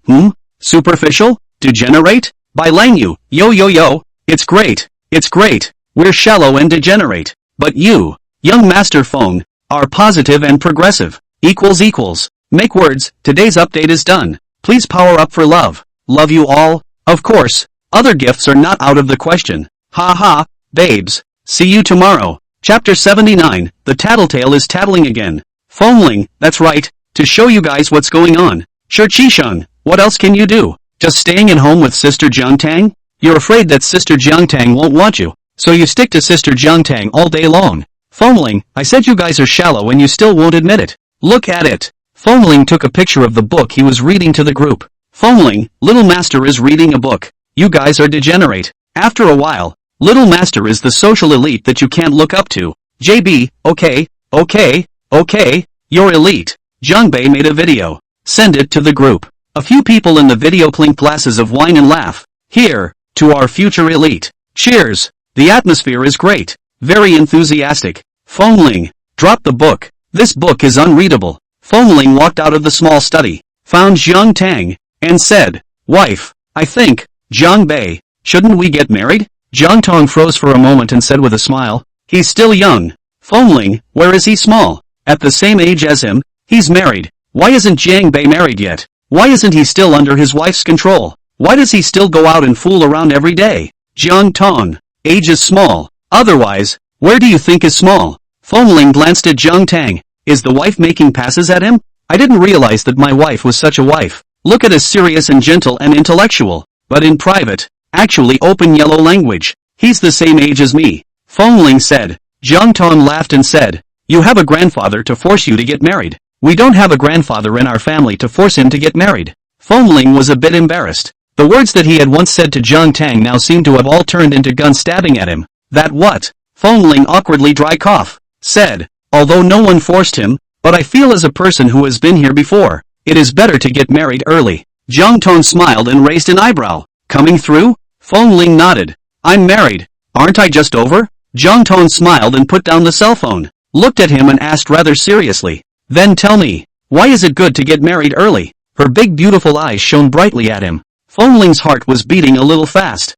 superficial? Degenerate? By Lang Yu, yo. It's great. It's great. We're shallow and degenerate. But you, young Master Feng, are positive and progressive. Equals. Make words. Today's update is done. Please power up for love. Love you all. Of course. Other gifts are not out of the question. Ha ha, babes. See you tomorrow. Chapter 79, The Tattletale is tattling again. Fengling, that's right, to show you guys what's going on. Sure Qisheng, what else can you do? Just staying at home with Sister Jiang Tang? You're afraid that Sister Jiang Tang won't want you, so you stick to Sister Jiang Tang all day long. Fengling, I said you guys are shallow and you still won't admit it. Look at it. Fengling took a picture of the book he was reading to the group. Fengling, Little Master is reading a book. You guys are degenerate. After a while, Little Master is the social elite that you can't look up to. JB, okay, you're elite. Jiang Bei made a video. Send it to the group. A few people in the video clink glasses of wine and laugh. Here, to our future elite. Cheers. The atmosphere is great. Very enthusiastic. Fengling, drop the book. This book is unreadable. Fengling walked out of the small study, found Jiang Tang, and said, Wife, I think, Jiang Bei, shouldn't we get married? Jiang Tang froze for a moment and said with a smile, he's still young. Fengling, where is he small? At the same age as him, he's married. Why isn't Jiang Bei married yet? Why isn't he still under his wife's control? Why does he still go out and fool around every day? Jiang Tang, age is small. Otherwise, where do you think is small? Fengling glanced at Jiang Tang. Is the wife making passes at him? I didn't realize that my wife was such a wife. Look at us serious and gentle and intellectual. But in private, actually open yellow language. He's the same age as me. Fengling said. Jiang Tang laughed and said, you have a grandfather to force you to get married. We don't have a grandfather in our family to force him to get married. Fengling was a bit embarrassed. The words that he had once said to Jiang Tang now seemed to have all turned into gun stabbing at him. That what? Fengling awkwardly dry cough. Said, although no one forced him, but I feel as a person who has been here before, it is better to get married early. Jiang Tang smiled and raised an eyebrow. Coming through? Fengling nodded. I'm married. Aren't I just over? Jiang Tang smiled and put down the cell phone, looked at him and asked rather seriously. Then tell me, why is it good to get married early? Her big beautiful eyes shone brightly at him. Fengling's heart was beating a little fast.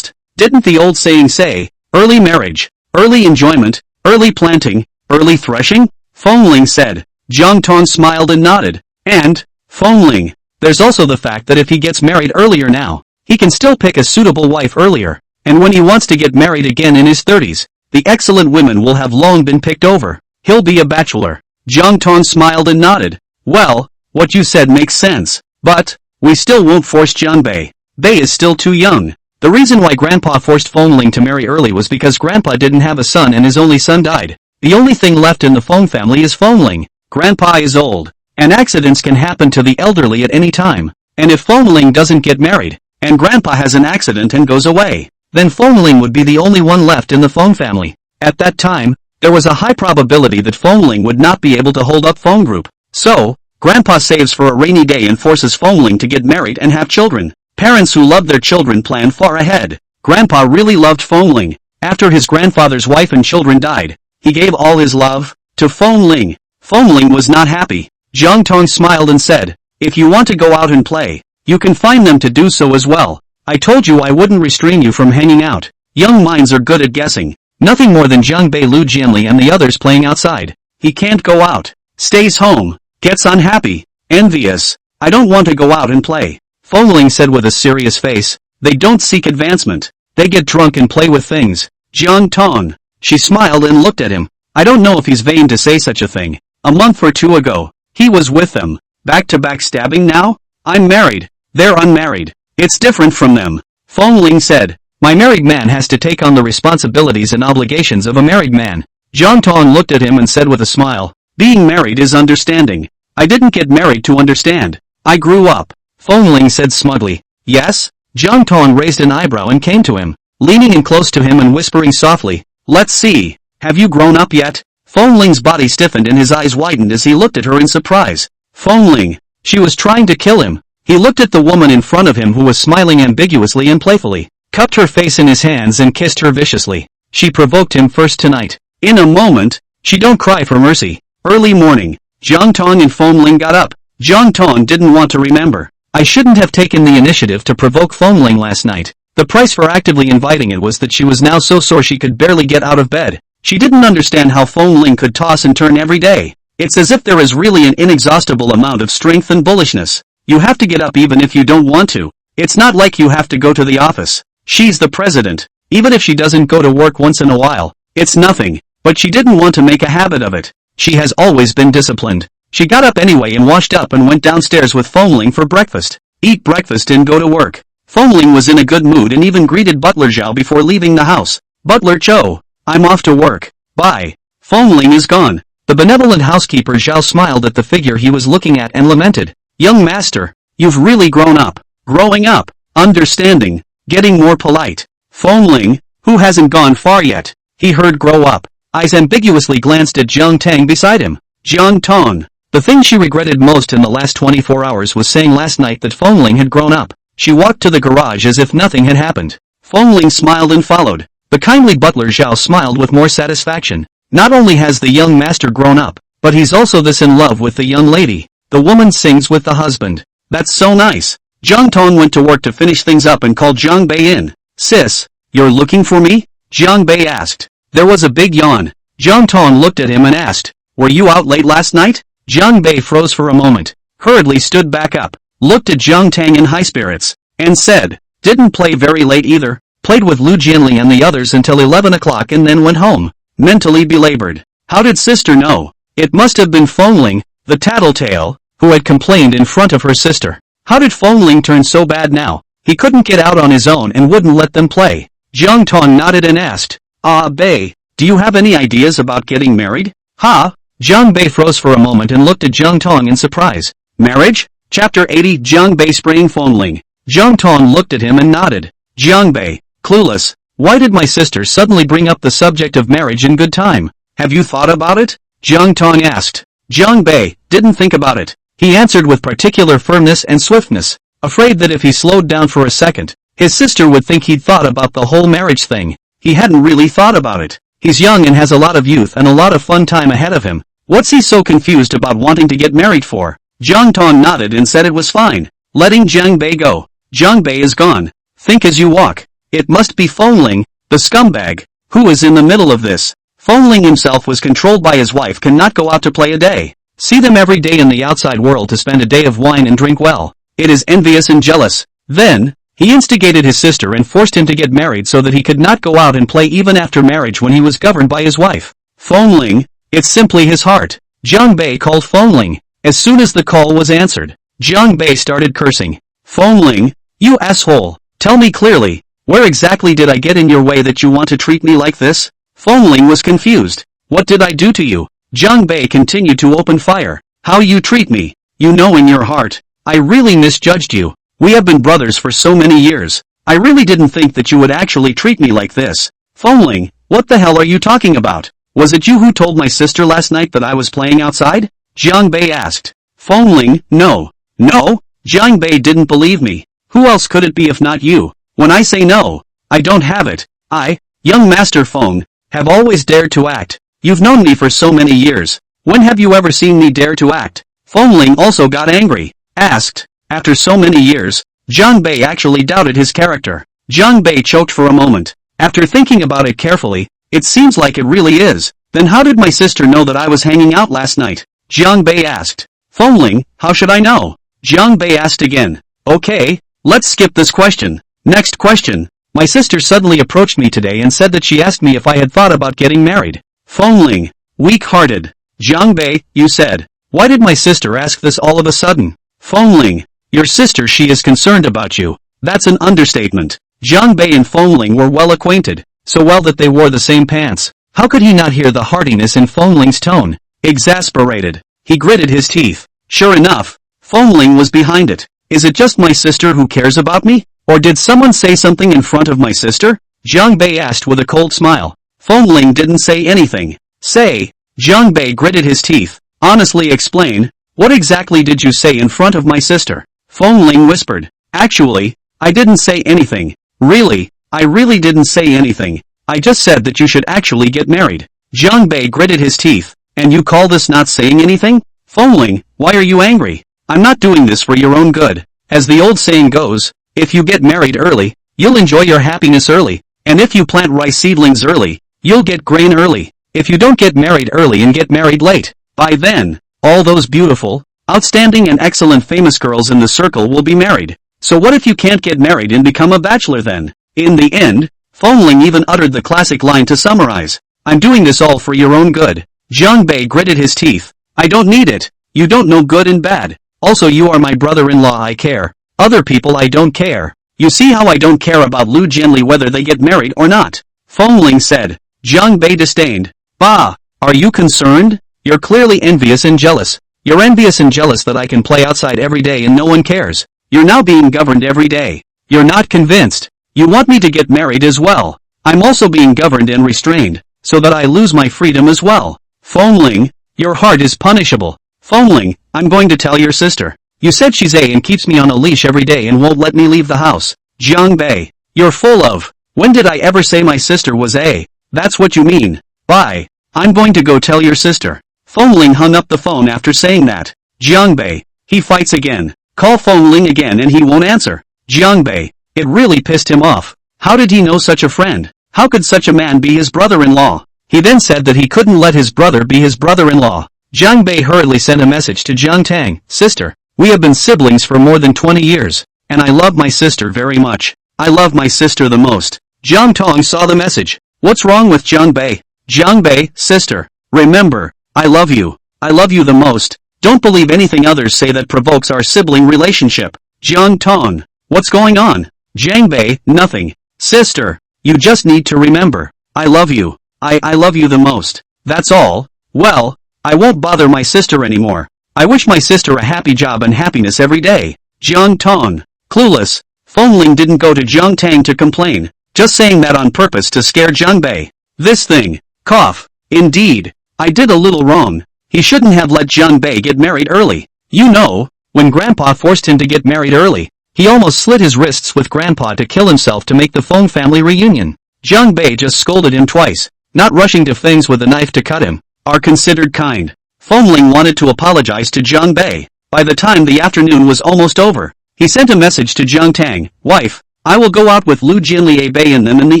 Didn't the old saying say, early marriage, early enjoyment, early planting, early threshing? Fengling said. Jiang Tang smiled and nodded. And, Fengling, there's also the fact that if he gets married earlier now, he can still pick a suitable wife earlier, and when he wants to get married again in his 30s, the excellent women will have long been picked over. He'll be a bachelor. Jiang Tang smiled and nodded. Well, what you said makes sense. But, we still won't force Jiang Bei. Bei is still too young. The reason why Grandpa forced Fengling to marry early was because Grandpa didn't have a son and his only son died. The only thing left in the Feng family is Fengling. Grandpa is old, and accidents can happen to the elderly at any time. And if Fengling doesn't get married, and Grandpa has an accident and goes away, then Fengling would be the only one left in the Feng family. At that time, there was a high probability that Fengling would not be able to hold up Feng group. So, Grandpa saves for a rainy day and forces Fengling to get married and have children. Parents who love their children plan far ahead. Grandpa really loved Fengling. After his grandfather's wife and children died, he gave all his love to Fengling. Fengling was not happy. Jiang Tang smiled and said, if you want to go out and play, you can find them to do so as well. I told you I wouldn't restrain you from hanging out. Young minds are good at guessing. Nothing more than Jiang Bei, Lu Jianli and the others playing outside. He can't go out. Stays home. Gets unhappy. Envious. I don't want to go out and play. Fengling said with a serious face. They don't seek advancement. They get drunk and play with things. Jiang Tang. She smiled and looked at him. I don't know if he's vain to say such a thing. A month or two ago, he was with them. Back-to-back stabbing now? I'm married. They're unmarried. It's different from them. Fengling said. My married man has to take on the responsibilities and obligations of a married man. Jiang Tang looked at him and said with a smile. Being married is understanding. I didn't get married to understand. I grew up. Fengling said smugly. Yes? Jiang Tang raised an eyebrow and came to him, leaning in close to him and whispering softly. Let's see. Have you grown up yet? Fengling's body stiffened and his eyes widened as he looked at her in surprise. Fengling. She was trying to kill him. He looked at the woman in front of him who was smiling ambiguously and playfully, cupped her face in his hands and kissed her viciously. She provoked him first tonight. In a moment, she don't cry for mercy. Early morning. Jiang Tang and Fengling got up. Jiang Tang didn't want to remember. I shouldn't have taken the initiative to provoke Fengling last night. The price for actively inviting it was that she was now so sore she could barely get out of bed. She didn't understand how Fengling could toss and turn every day. It's as if there is really an inexhaustible amount of strength and bullishness. You have to get up even if you don't want to. It's not like you have to go to the office. She's the president. Even if she doesn't go to work once in a while, it's nothing. But she didn't want to make a habit of it. She has always been disciplined. She got up anyway and washed up and went downstairs with Fengling for breakfast. Eat breakfast and go to work. Fengling was in a good mood and even greeted Butler Zhao before leaving the house. Butler Cho, I'm off to work. Bye. Fengling is gone. The benevolent housekeeper Zhao smiled at the figure he was looking at and lamented. Young master, you've really grown up. Growing up. Understanding. Getting more polite. Fengling, who hasn't gone far yet, he heard grow up. Eyes ambiguously glanced at Jiang Tang beside him. Jiang Tang. The thing she regretted most in the last 24 hours was saying last night that Fengling had grown up. She walked to the garage as if nothing had happened. Fengling smiled and followed. The kindly butler Zhao smiled with more satisfaction. Not only has the young master grown up, but he's also this in love with the young lady. The woman sings with the husband. That's so nice. Jiang Tang went to work to finish things up and called Jiang Bei in. Sis, you're looking for me? Jiang Bei asked. There was a big yawn. Jiang Tang looked at him and asked, were you out late last night? Jiang Bei froze for a moment, hurriedly stood back up, looked at Jiang Tang in high spirits, and said, didn't play very late either, played with Lu Jianli and the others until 11 o'clock and then went home, mentally belabored. How did sister know? It must have been Fengling, the tattletale, who had complained in front of her sister. How did Fengling turn so bad now? He couldn't get out on his own and wouldn't let them play. Jiang Tang nodded and asked, Bei, do you have any ideas about getting married? Ha? Jiang Bei froze for a moment and looked at Jiang Tang in surprise. Marriage? Chapter 80 Jiang Bei spraying Fengling. Jiang Tang looked at him and nodded. Jiang Bei, clueless. Why did my sister suddenly bring up the subject of marriage in good time? Have you thought about it? Jiang Tang asked. Jiang Bei didn't think about it. He answered with particular firmness and swiftness. afraid that if he slowed down for a second, his sister would think he'd thought about the whole marriage thing. He hadn't really thought about it. He's young and has a lot of youth and a lot of fun time ahead of him. What's he so confused about wanting to get married for? Jiang Tang nodded and said it was fine, letting Jiang Bei go. Jiang Bei is gone. Think as you walk. It must be Fengling, the scumbag, who is in the middle of this. Fengling himself was controlled by his wife, cannot go out to play a day. See them every day in the outside world to spend a day of wine and drink well. It is envious and jealous. Then, he instigated his sister and forced him to get married so that he could not go out and play even after marriage when he was governed by his wife. Fengling, it's simply his heart. Jiang Bei called Fengling. As soon as the call was answered, Jiang Bei started cursing. Fengling, you asshole, tell me clearly, where exactly did I get in your way that you want to treat me like this? Fengling was confused. What did I do to you? Jiang Bei continued to open fire. How you treat me? You know in your heart, I really misjudged you. We have been brothers for so many years. I really didn't think that you would actually treat me like this. Fengling, what the hell are you talking about? Was it you who told my sister last night that I was playing outside? Jiang Bei asked. Fengling, no. No? Jiang Bei didn't believe me. Who else could it be if not you? When I say no, I don't have it. I, young Master Feng, have always dared to act. You've known me for so many years. When have you ever seen me dare to act? Fengling also got angry. Asked. After so many years, Jiang Bei actually doubted his character. Jiang Bei choked for a moment. After thinking about it carefully, it seems like it really is. Then how did my sister know that I was hanging out last night? Jiang Bei asked. Fengling, how should I know? Jiang Bei asked again. Okay, let's skip this question. Next question. My sister suddenly approached me today and said that she asked me if I had thought about getting married. Fengling, weak-hearted. Jiang Bei, you said. Why did my sister ask this all of a sudden? Fengling, your sister, she is concerned about you. That's an understatement. Jiang Bei and Fengling were well acquainted, so well that they wore the same pants. How could he not hear the heartiness in Fengling's tone? Exasperated, he gritted his teeth. Sure enough, Fengling was behind it. Is it just my sister who cares about me? Or did someone say something in front of my sister? Jiang Bei asked with a cold smile. Fengling didn't say anything. Say, Jiang Bei gritted his teeth. Honestly explain, what exactly did you say in front of my sister? Fengling whispered. Actually, I didn't say anything. Really, I really didn't say anything. I just said that you should actually get married. Jiang Bei gritted his teeth. And you call this not saying anything? Fengling, why are you angry? I'm not doing this for your own good. As the old saying goes, if you get married early, you'll enjoy your happiness early. And if you plant rice seedlings early, you'll get grain early. If you don't get married early and get married late, by then, all those beautiful, outstanding and excellent famous girls in the circle will be married. So what if you can't get married and become a bachelor then? In the end, Fengling even uttered the classic line to summarize. I'm doing this all for your own good. Jiang Bei gritted his teeth. I don't need it. You don't know good and bad. Also you are my brother-in-law, I care. Other people I don't care. You see how I don't care about Lu Jianli whether they get married or not. Fengling said. Jiang Bei disdained. Bah, are you concerned? You're clearly envious and jealous. You're envious and jealous that I can play outside every day and no one cares. You're now being governed every day. You're not convinced. You want me to get married as well. I'm also being governed and restrained, so that I lose my freedom as well. Fengling, your heart is punishable. Fengling, I'm going to tell your sister. You said she's A and keeps me on a leash every day and won't let me leave the house. Jiang Bei, you're full of. When did I ever say my sister was A? That's what you mean. Bye. I'm going to go tell your sister. Fengling hung up the phone after saying that. Jiang Bei, he fights again. Call Fengling again and he won't answer. Jiang Bei, it really pissed him off. How did he know such a friend? How could such a man be his brother-in-law? He then said that he couldn't let his brother be his brother-in-law. Jiang Bei hurriedly sent a message to Jiang Tang. Sister, we have been siblings for more than 20 years, and I love my sister very much. I love my sister the most. Jiang Tang saw the message. What's wrong with Jiang Bei? Jiang Bei, sister, remember, I love you. I love you the most. Don't believe anything others say that provokes our sibling relationship. Jiang Tang, what's going on? Jiang Bei, nothing. Sister, you just need to remember, I love you. I love you the most. That's all. Well, I won't bother my sister anymore. I wish my sister a happy job and happiness every day. Jiang Tang, clueless. Fengling didn't go to Jiang Tang to complain, just saying that on purpose to scare Jiang Bei. This thing, cough. Indeed, I did a little wrong. He shouldn't have let Jiang Bei get married early. You know, when Grandpa forced him to get married early, He almost slit his wrists with Grandpa to kill himself to make the Feng family reunion. Jiang Bei just scolded him twice. Not rushing to things with a knife to cut him are considered kind. Fengling wanted to apologize to Jiang Bei. By the time the afternoon was almost over, he sent a message to Jiang Tang, wife, I will go out with Lu Jianli Bei and them in the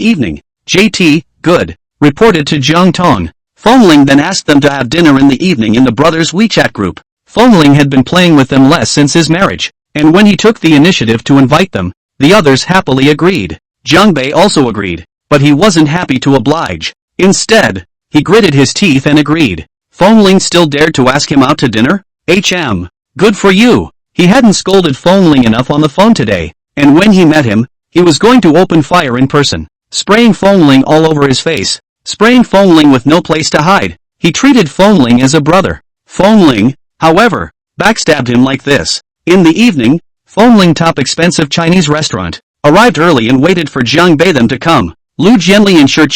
evening. JT, good, reported to Jiang Tang. Fengling then asked them to have dinner in the evening in the brothers' WeChat group. Fengling had been playing with them less since his marriage, and when he took the initiative to invite them, the others happily agreed. Jiang Bei also agreed, but he wasn't happy to oblige. Instead, he gritted his teeth and agreed. Fengling still dared to ask him out to dinner? Good for you. He hadn't scolded Fengling enough on the phone today, and when he met him, he was going to open fire in person, spraying Fengling all over his face, spraying Fengling with no place to hide. He treated Fengling as a brother. Fengling, however, backstabbed him like this. In the evening, Fengling top expensive Chinese restaurant, arrived early and waited for Jiang Bei them to come. Lu Jianli and Shi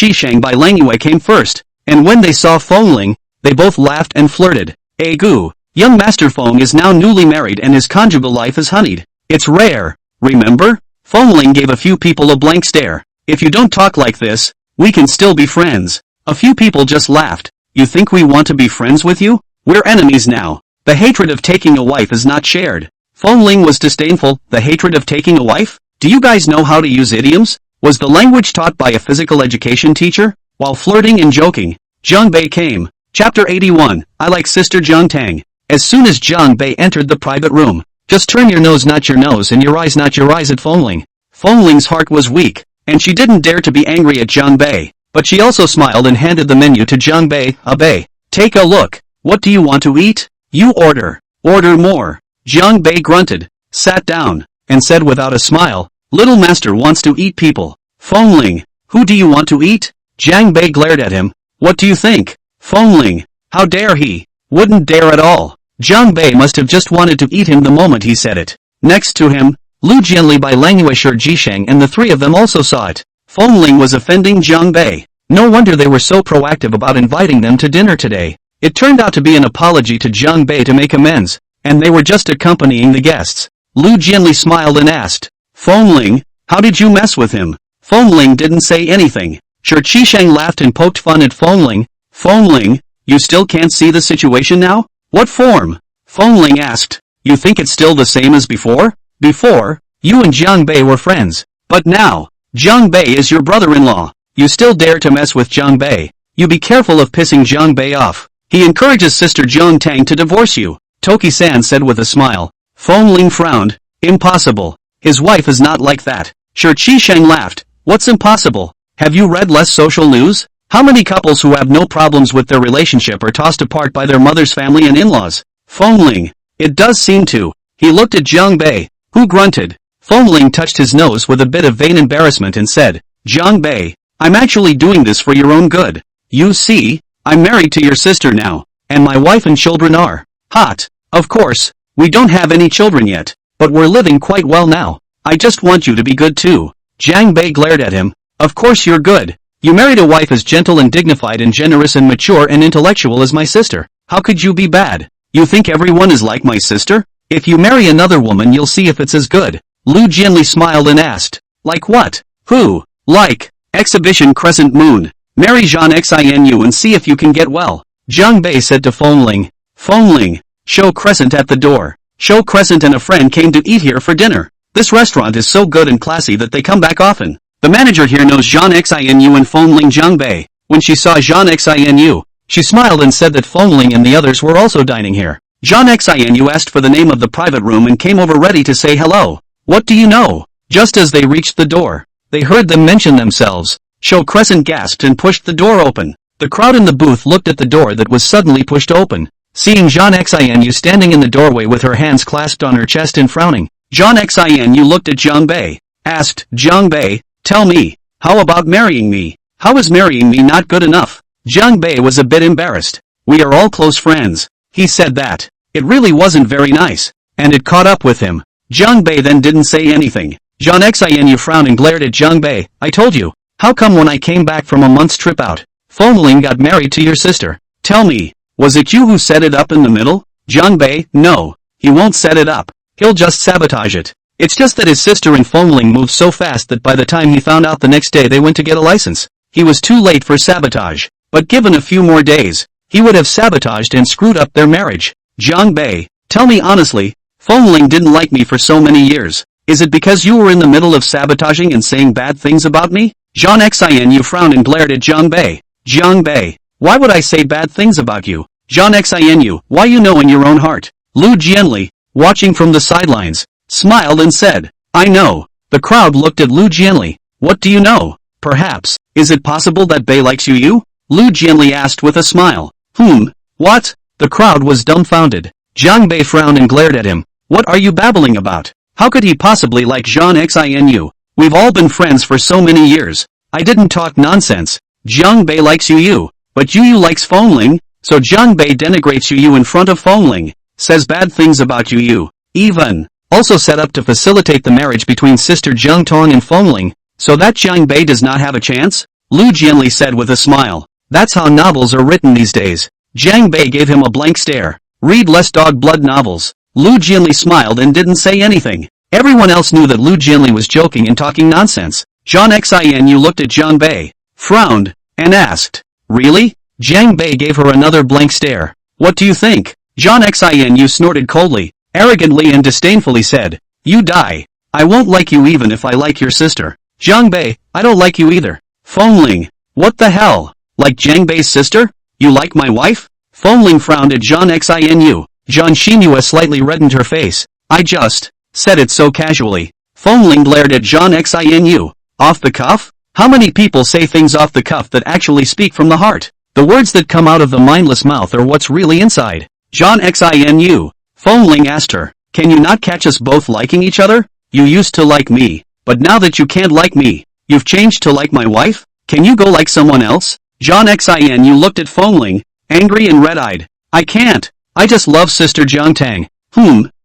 Bei Langyue came first, and when they saw Fengling, they both laughed and flirted. Gu, young Master Feng is now newly married and his conjugal life is honeyed. It's rare, remember? Fengling gave a few people a blank stare. If you don't talk like this, we can still be friends. A few people just laughed. You think we want to be friends with you? We're enemies now. The hatred of taking a wife is not shared. Fengling was disdainful. The hatred of taking a wife? Do you guys know how to use idioms? Was the language taught by a physical education teacher? While flirting and joking, Jiang Bei came. Chapter 81, I like Sister Jiang Tang. As soon as Jiang Bei entered the private room, just turn your nose not your nose and your eyes not your eyes at Fengling. Fengling's heart was weak, and she didn't dare to be angry at Jiang Bei, but she also smiled and handed the menu to Jiang Bei. Bei, take a look. What do you want to eat? You order. Order more. Jiang Bei grunted, sat down, and said without a smile, Little Master wants to eat people. Fengling, who do you want to eat? Jiang Bei glared at him. What do you think? Fengling, how dare he? Wouldn't dare at all. Jiang Bei must have just wanted to eat him the moment he said it. Next to him, Lu Jianli by Langyue Jisheng and the three of them also saw it. Fengling was offending Jiang Bei. No wonder they were so proactive about inviting them to dinner today. It turned out to be an apology to Jiang Bei to make amends, and they were just accompanying the guests. Lu Jianli smiled and asked, Fengling, how did you mess with him? Fengling didn't say anything. Jisheng laughed and poked fun at Fengling. Fengling, you still can't see the situation now? What form? Fengling asked. You think it's still the same as before? Before, you and Jiang Bei were friends. But now, Jiang Bei is your brother-in-law. You still dare to mess with Jiang Bei. You be careful of pissing Jiang Bei off. He encourages Sister Jiang Tang to divorce you, Toki-san said with a smile. Fengling frowned. Impossible. His wife is not like that. Jisheng laughed. What's impossible? Have you read less social news? How many couples who have no problems with their relationship are tossed apart by their mother's family and in-laws? Fengling. It does seem to. He looked at Jiang Bei, who grunted. Fengling touched his nose with a bit of vain embarrassment and said, Jiang Bei, I'm actually doing this for your own good. You see, I'm married to your sister now, and my wife and children are hot. Of course, we don't have any children yet, but we're living quite well now. I just want you to be good too. Jiang Bei glared at him. Of course you're good. You married a wife as gentle and dignified and generous and mature and intellectual as my sister. How could you be bad? You think everyone is like my sister? If you marry another woman you'll see if it's as good. Lu Jianli smiled and asked. Like what? Who? Like, Exhibition Crescent Moon. Marry Jean Xinu and see if you can get well. Jiang Bei said to Fengling. Fengling, show Crescent at the door. Show Crescent and a friend came to eat here for dinner. This restaurant is so good and classy that they come back often. The manager here knows Jean Xinu and Fengling Jiang Bei. When she saw Jean Xinu, she smiled and said that Fengling and the others were also dining here. Jean Xinu asked for the name of the private room and came over ready to say hello. What do you know? Just as they reached the door, they heard them mention themselves. Show Crescent gasped and pushed the door open. The crowd in the booth looked at the door that was suddenly pushed open. Seeing Jean Xinu standing in the doorway with her hands clasped on her chest and frowning, Jean Xinu looked at Jiang Bei, asked, Jiang Bei, tell me, how about marrying me? How is marrying me not good enough? Jiang Bei was a bit embarrassed. We are all close friends. He said that. It really wasn't very nice. And it caught up with him. Jiang Bei then didn't say anything. Jean Xinu frowned and glared at Jiang Bei. I told you. How come when I came back from a month's trip out, Fengling got married to your sister? Tell me, was it you who set it up in the middle? Jiang Bei, no. He won't set it up. He'll just sabotage it. It's just that his sister and Fengling moved so fast that by the time he found out the next day they went to get a license. He was too late for sabotage. But given a few more days, he would have sabotaged and screwed up their marriage. Jiang Bei, tell me honestly, Fengling didn't like me for so many years. Is it because you were in the middle of sabotaging and saying bad things about me? Jiang Xin frowned and glared at Jiang Bei. Jiang Bei, why would I say bad things about you? Jiang Xin, why you know in your own heart? Lu Jianli, watching from the sidelines, smiled and said, I know. The crowd looked at Lu Jianli. What do you know? Perhaps, is it possible that Bei likes you? Lu Jianli asked with a smile. What? The crowd was dumbfounded. Jiang Bei frowned and glared at him. What are you babbling about? How could he possibly like Jiang Xin? We've all been friends for so many years. I didn't talk nonsense. Jiang Bei likes you, but you likes Fengling, so Jiang Bei denigrates you in front of Fengling, says bad things about you, even, also set up to facilitate the marriage between sister Jiang Tang and Fengling, so that Jiang Bei does not have a chance? Lu Jianli said with a smile. That's how novels are written these days. Jiang Bei gave him a blank stare. Read less dog blood novels. Lu Jianli smiled and didn't say anything. Everyone else knew that Lu Jianli was joking and talking nonsense. Jiang Xin looked at Jiang Bei, frowned, and asked, Really? Jiang Bei gave her another blank stare. What do you think? Jiang Xin snorted coldly, arrogantly and disdainfully said, You die. I won't like you even if I like your sister. Jiang Bei, I don't like you either. Fengling, what the hell? Like Jiang Bei's sister? You like my wife? Fengling frowned at Jiang Xin. Jiang Xinhua slightly reddened her face. I just said it so casually. Fengling glared at Jiang Xin. Off the cuff? How many people say things off the cuff that actually speak from the heart? The words that come out of the mindless mouth are what's really inside. Jiang Xin. Fengling asked her, Can you not catch us both liking each other? You used to like me, but now that you can't like me, you've changed to like my wife? Can you go like someone else? Jiang Xin looked at Fengling, angry and red-eyed. I can't. I just love sister Jiang Tang.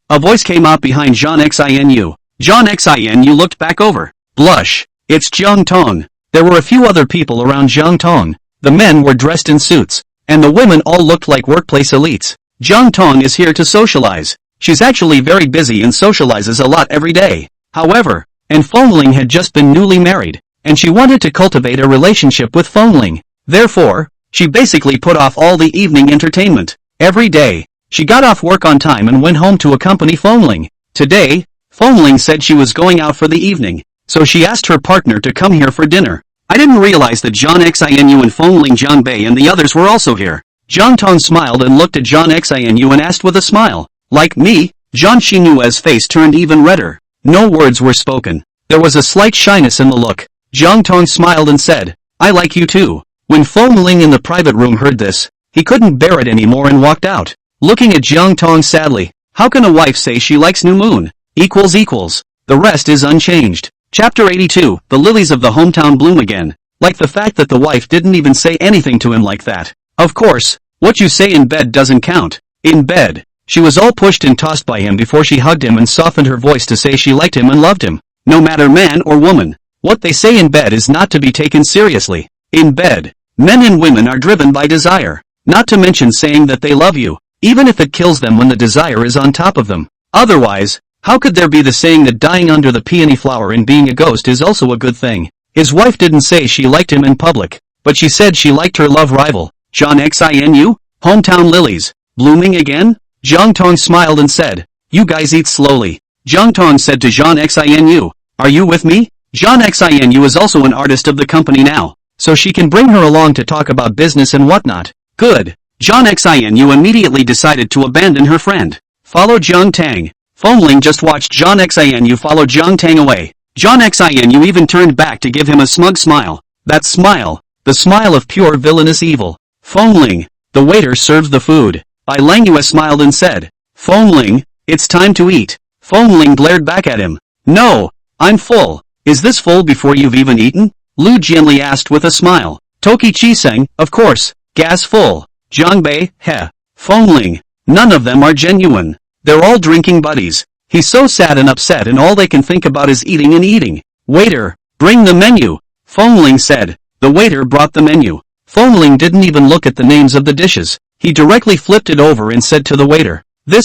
A voice came out behind Jiang Xin. Jiang Xin looked back over. Blush. It's Jiang Tang. There were a few other people around Jiang Tang. The men were dressed in suits, and the women all looked like workplace elites. Jiang Tang is here to socialize. She's actually very busy and socializes a lot every day. However, and Fengling had just been newly married, and she wanted to cultivate a relationship with Fengling. Therefore, she basically put off all the evening entertainment. Every day, she got off work on time and went home to accompany Fengling. Today, Fengling said she was going out for the evening, so she asked her partner to come here for dinner. I didn't realize that Jiang Xin and Fengling Jiang Bei and the others were also here. Jiang Tang smiled and looked at Jiang Xin and asked with a smile. Like me? Jiang Xinua's face turned even redder. No words were spoken. There was a slight shyness in the look. Jiang Tang smiled and said, I like you too. When Fengling in the private room heard this, he couldn't bear it anymore and walked out. Looking at Jiang Tang sadly, how can a wife say she likes new moon? The rest is unchanged. Chapter 82, The Lilies of the Hometown Bloom Again. Like the fact that the wife didn't even say anything to him like that. Of course, what you say in bed doesn't count. In bed, she was all pushed and tossed by him before she hugged him and softened her voice to say she liked him and loved him. No matter man or woman, what they say in bed is not to be taken seriously. In bed, men and women are driven by desire, not to mention saying that they love you, even if it kills them when the desire is on top of them. Otherwise, how could there be the saying that dying under the peony flower and being a ghost is also a good thing? His wife didn't say she liked him in public, but she said she liked her love rival. Jiang Xin? Hometown lilies, blooming again? Jiang Tang smiled and said, You guys eat slowly. Jiang Tang said to Jiang Xin, Are you with me? Jiang Xin is also an artist of the company now, so she can bring her along to talk about business and whatnot. Good. Jiang Xin immediately decided to abandon her friend. Follow Jiang Tang. Fengling just watched Jiang Xin follow Jiang Tang away. Jiang Xin even turned back to give him a smug smile. That smile, the smile of pure villainous evil. Fengling, the waiter serves the food. Bai Langyue smiled and said, Fengling, it's time to eat. Fengling glared back at him. No, I'm full. Is this full before you've even eaten? Lu Jianli asked with a smile. Toki Qiseng, of course, gas full. Jiang Bei, heh. Fengling, none of them are genuine. They're all drinking buddies. He's so sad and upset and all they can think about is eating and eating. Waiter, bring the menu. Fengling said. The waiter brought the menu. Fengling didn't even look at the names of the dishes. He directly flipped it over and said to the waiter, the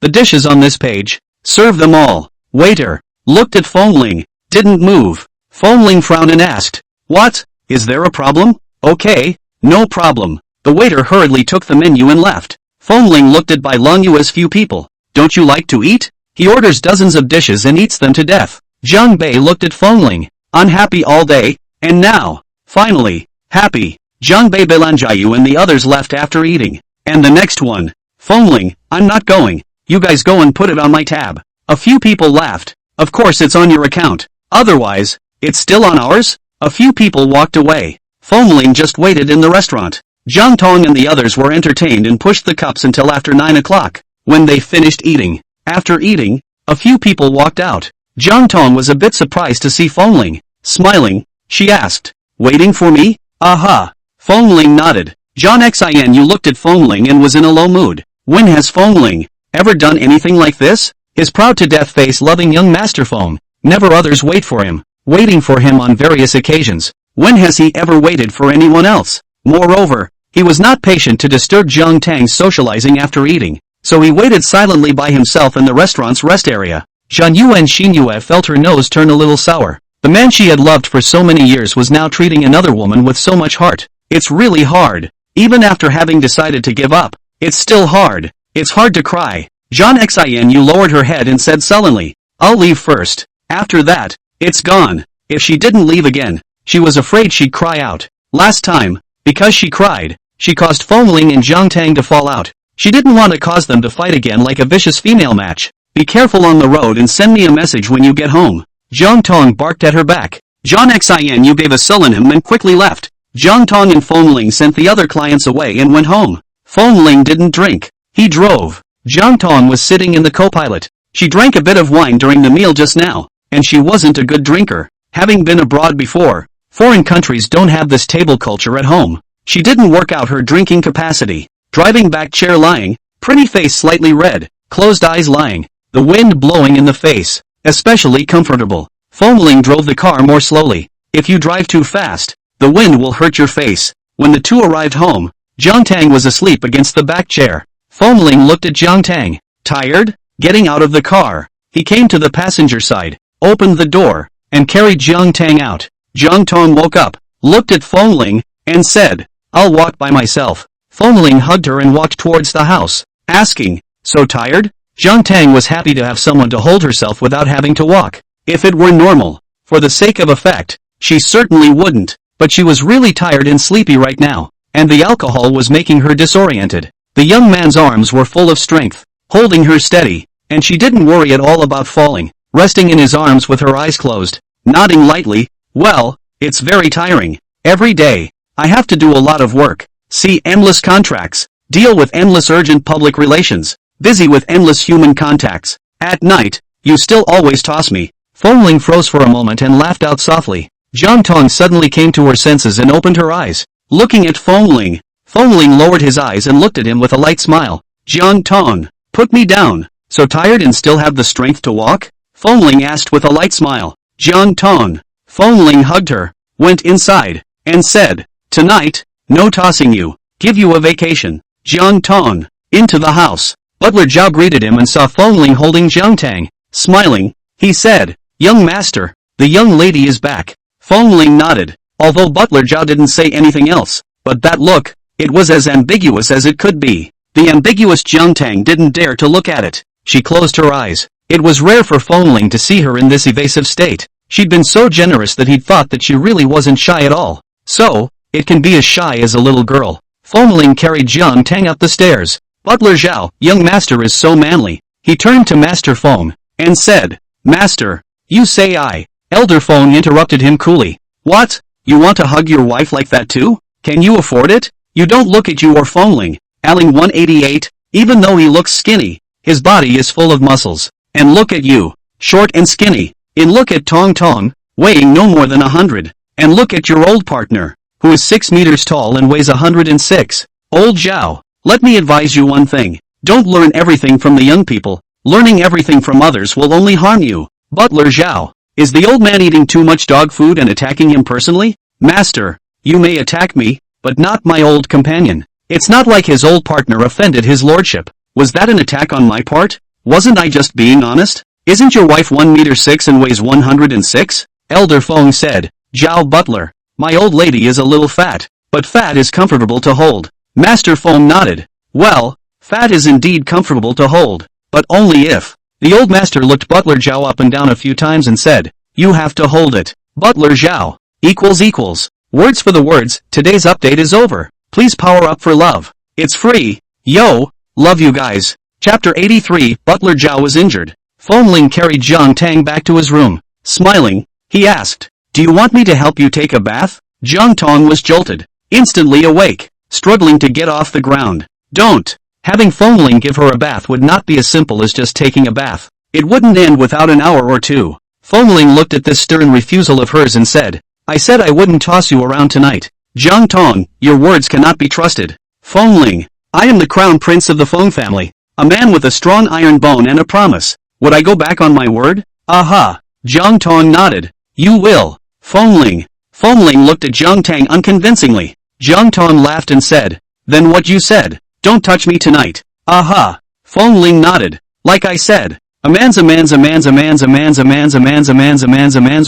dishes on this page. Serve them all. Waiter. Looked at Fengling. Didn't move. Fengling frowned and asked, "What? Is there a problem?" "Okay, no problem." The waiter hurriedly took the menu and left. Fengling looked at Bai Longyu's few people. "Don't you like to eat?" He orders dozens of dishes and eats them to death. Jiang Bei looked at Fengling. "Unhappy all day, and now, finally, happy." Jiang Bei Belanjayu and the others left after eating. And the next one. Fengling, "I'm not going. You guys go and put it on my tab." A few people laughed. "Of course it's on your account. Otherwise, it's still on ours?" A few people walked away. Fengling just waited in the restaurant. Jiang Tang and the others were entertained and pushed the cups until after 9 o'clock, when they finished eating. After eating, a few people walked out. Jiang Tang was a bit surprised to see Fengling. Smiling, she asked, "Waiting for me?" "Aha." Fengling nodded. John Xin looked at Fengling and was in a low mood. When has Fengling ever done anything like this? His proud-to-death face-loving young master Feng. Never others wait for him, waiting for him on various occasions. When has he ever waited for anyone else? Moreover, he was not patient to disturb Jiang Tang's socializing after eating, so he waited silently by himself in the restaurant's rest area. Zhan Yu and Xin Yue felt her nose turn a little sour. The man she had loved for so many years was now treating another woman with so much heart. It's really hard. Even after having decided to give up, it's still hard. It's hard to cry. Zhan Xianyu lowered her head and said sullenly, "I'll leave first. After that, it's gone." If she didn't leave again, she was afraid she'd cry out. Last time, because she cried, she caused Fengling and Jiang Tang to fall out. She didn't want to cause them to fight again like a vicious female match. "Be careful on the road and send me a message when you get home." Jiang Tang barked at her back. Zhan Xianyu gave a sullen and quickly left. Jiang Tang and Fengling sent the other clients away and went home. Fengling didn't drink. He drove. Jiang Tang was sitting in the co-pilot. She drank a bit of wine during the meal just now, and she wasn't a good drinker. Having been abroad before, foreign countries don't have this table culture at home. She didn't work out her drinking capacity. Driving back chair lying, pretty face slightly red, closed eyes lying, the wind blowing in the face, especially comfortable. Fengling drove the car more slowly. If you drive too fast, the wind will hurt your face. When the two arrived home, Jiang Tang was asleep against the back chair. Fengling looked at Jiang Tang. Tired? Getting out of the car, he came to the passenger side, opened the door, and carried Jiang Tang out. Jiang Tang woke up, looked at Fengling, and said, "I'll walk by myself." Fengling hugged her and walked towards the house, asking, "So tired?" Jiang Tang was happy to have someone to hold herself without having to walk. If it were normal, for the sake of effect, she certainly wouldn't, but she was really tired and sleepy right now, and the alcohol was making her disoriented. The young man's arms were full of strength, holding her steady, and she didn't worry at all about falling, resting in his arms with her eyes closed, nodding lightly. "Well, it's very tiring. Every day, I have to do a lot of work. See endless contracts, deal with endless urgent public relations, busy with endless human contacts. At night, you still always toss me." Fengling froze for a moment and laughed out softly. Jiang Tang suddenly came to her senses and opened her eyes, looking at Fengling. Fengling lowered his eyes and looked at him with a light smile. "Jiang Tang, put me down. So tired and still have the strength to walk?" Fengling asked with a light smile. "Jiang Tang." Fengling hugged her, went inside, and said, "Tonight, no tossing you. Give you a vacation." Jiang Tang. Into the house. Butler Zhao greeted him and saw Fengling holding Jiang Tang. Smiling, he said, "Young master, the young lady is back." Fengling nodded, although Butler Zhao didn't say anything else. But that look, it was as ambiguous as it could be. The ambiguous Jiang Tang didn't dare to look at it. She closed her eyes. It was rare for Fengling to see her in this evasive state. She'd been so generous that he'd thought that she really wasn't shy at all. So, it can be as shy as a little girl. Fengling carried Jiang Tang up the stairs. Butler Zhao, young master is so manly. He turned to Master Feng, and said, "Master, you say I." Elder Feng interrupted him coolly. "What? You want to hug your wife like that too? Can you afford it? You don't look at you or Fengling. Aling 188, even though he looks skinny, his body is full of muscles. And look at you, short and skinny. And look at Tong Tong, weighing no more than 100. And look at your old partner, who is 6 meters tall and weighs 106. Old Zhao, let me advise you one thing. Don't learn everything from the young people. Learning everything from others will only harm you." Butler Zhao. "Is the old man eating too much dog food and attacking him personally?" "Master, you may attack me, but not my old companion. It's not like his old partner offended his lordship. Was that an attack on my part?" Wasn't I just being honest? Isn't your wife 1 meter 6 and weighs 106? Elder Feng said. Zhao Butler. My old lady is a little fat, but fat is comfortable to hold. Master Feng nodded. Well, fat is indeed comfortable to hold, but only if. The old master looked Butler Zhao up and down a few times and said, you have to hold it. Butler Zhao. Equals. Words for the words, today's update is over. Please power up for love. It's free. Yo, love you guys. Chapter 83, Butler Zhao was injured. Fengling carried Jiang Tang back to his room. Smiling, he asked, do you want me to help you take a bath? Jiang Tang was jolted. Instantly awake, struggling to get off the ground. Don't. Having Fengling give her a bath would not be as simple as just taking a bath. It wouldn't end without an hour or two. Fengling looked at this stern refusal of hers and said, I said I wouldn't toss you around tonight. Jiang Tang, your words cannot be trusted. Fengling, I am the crown prince of the Feng family, a man with a strong iron bone and a promise. Would I go back on my word? Aha. Jiang Tang nodded. You will. Fengling. Fengling looked at Jiang Tang unconvincingly. Jiang Tang laughed and said, then what you said. Don't touch me tonight. Aha. Fengling nodded. Like I said, a man's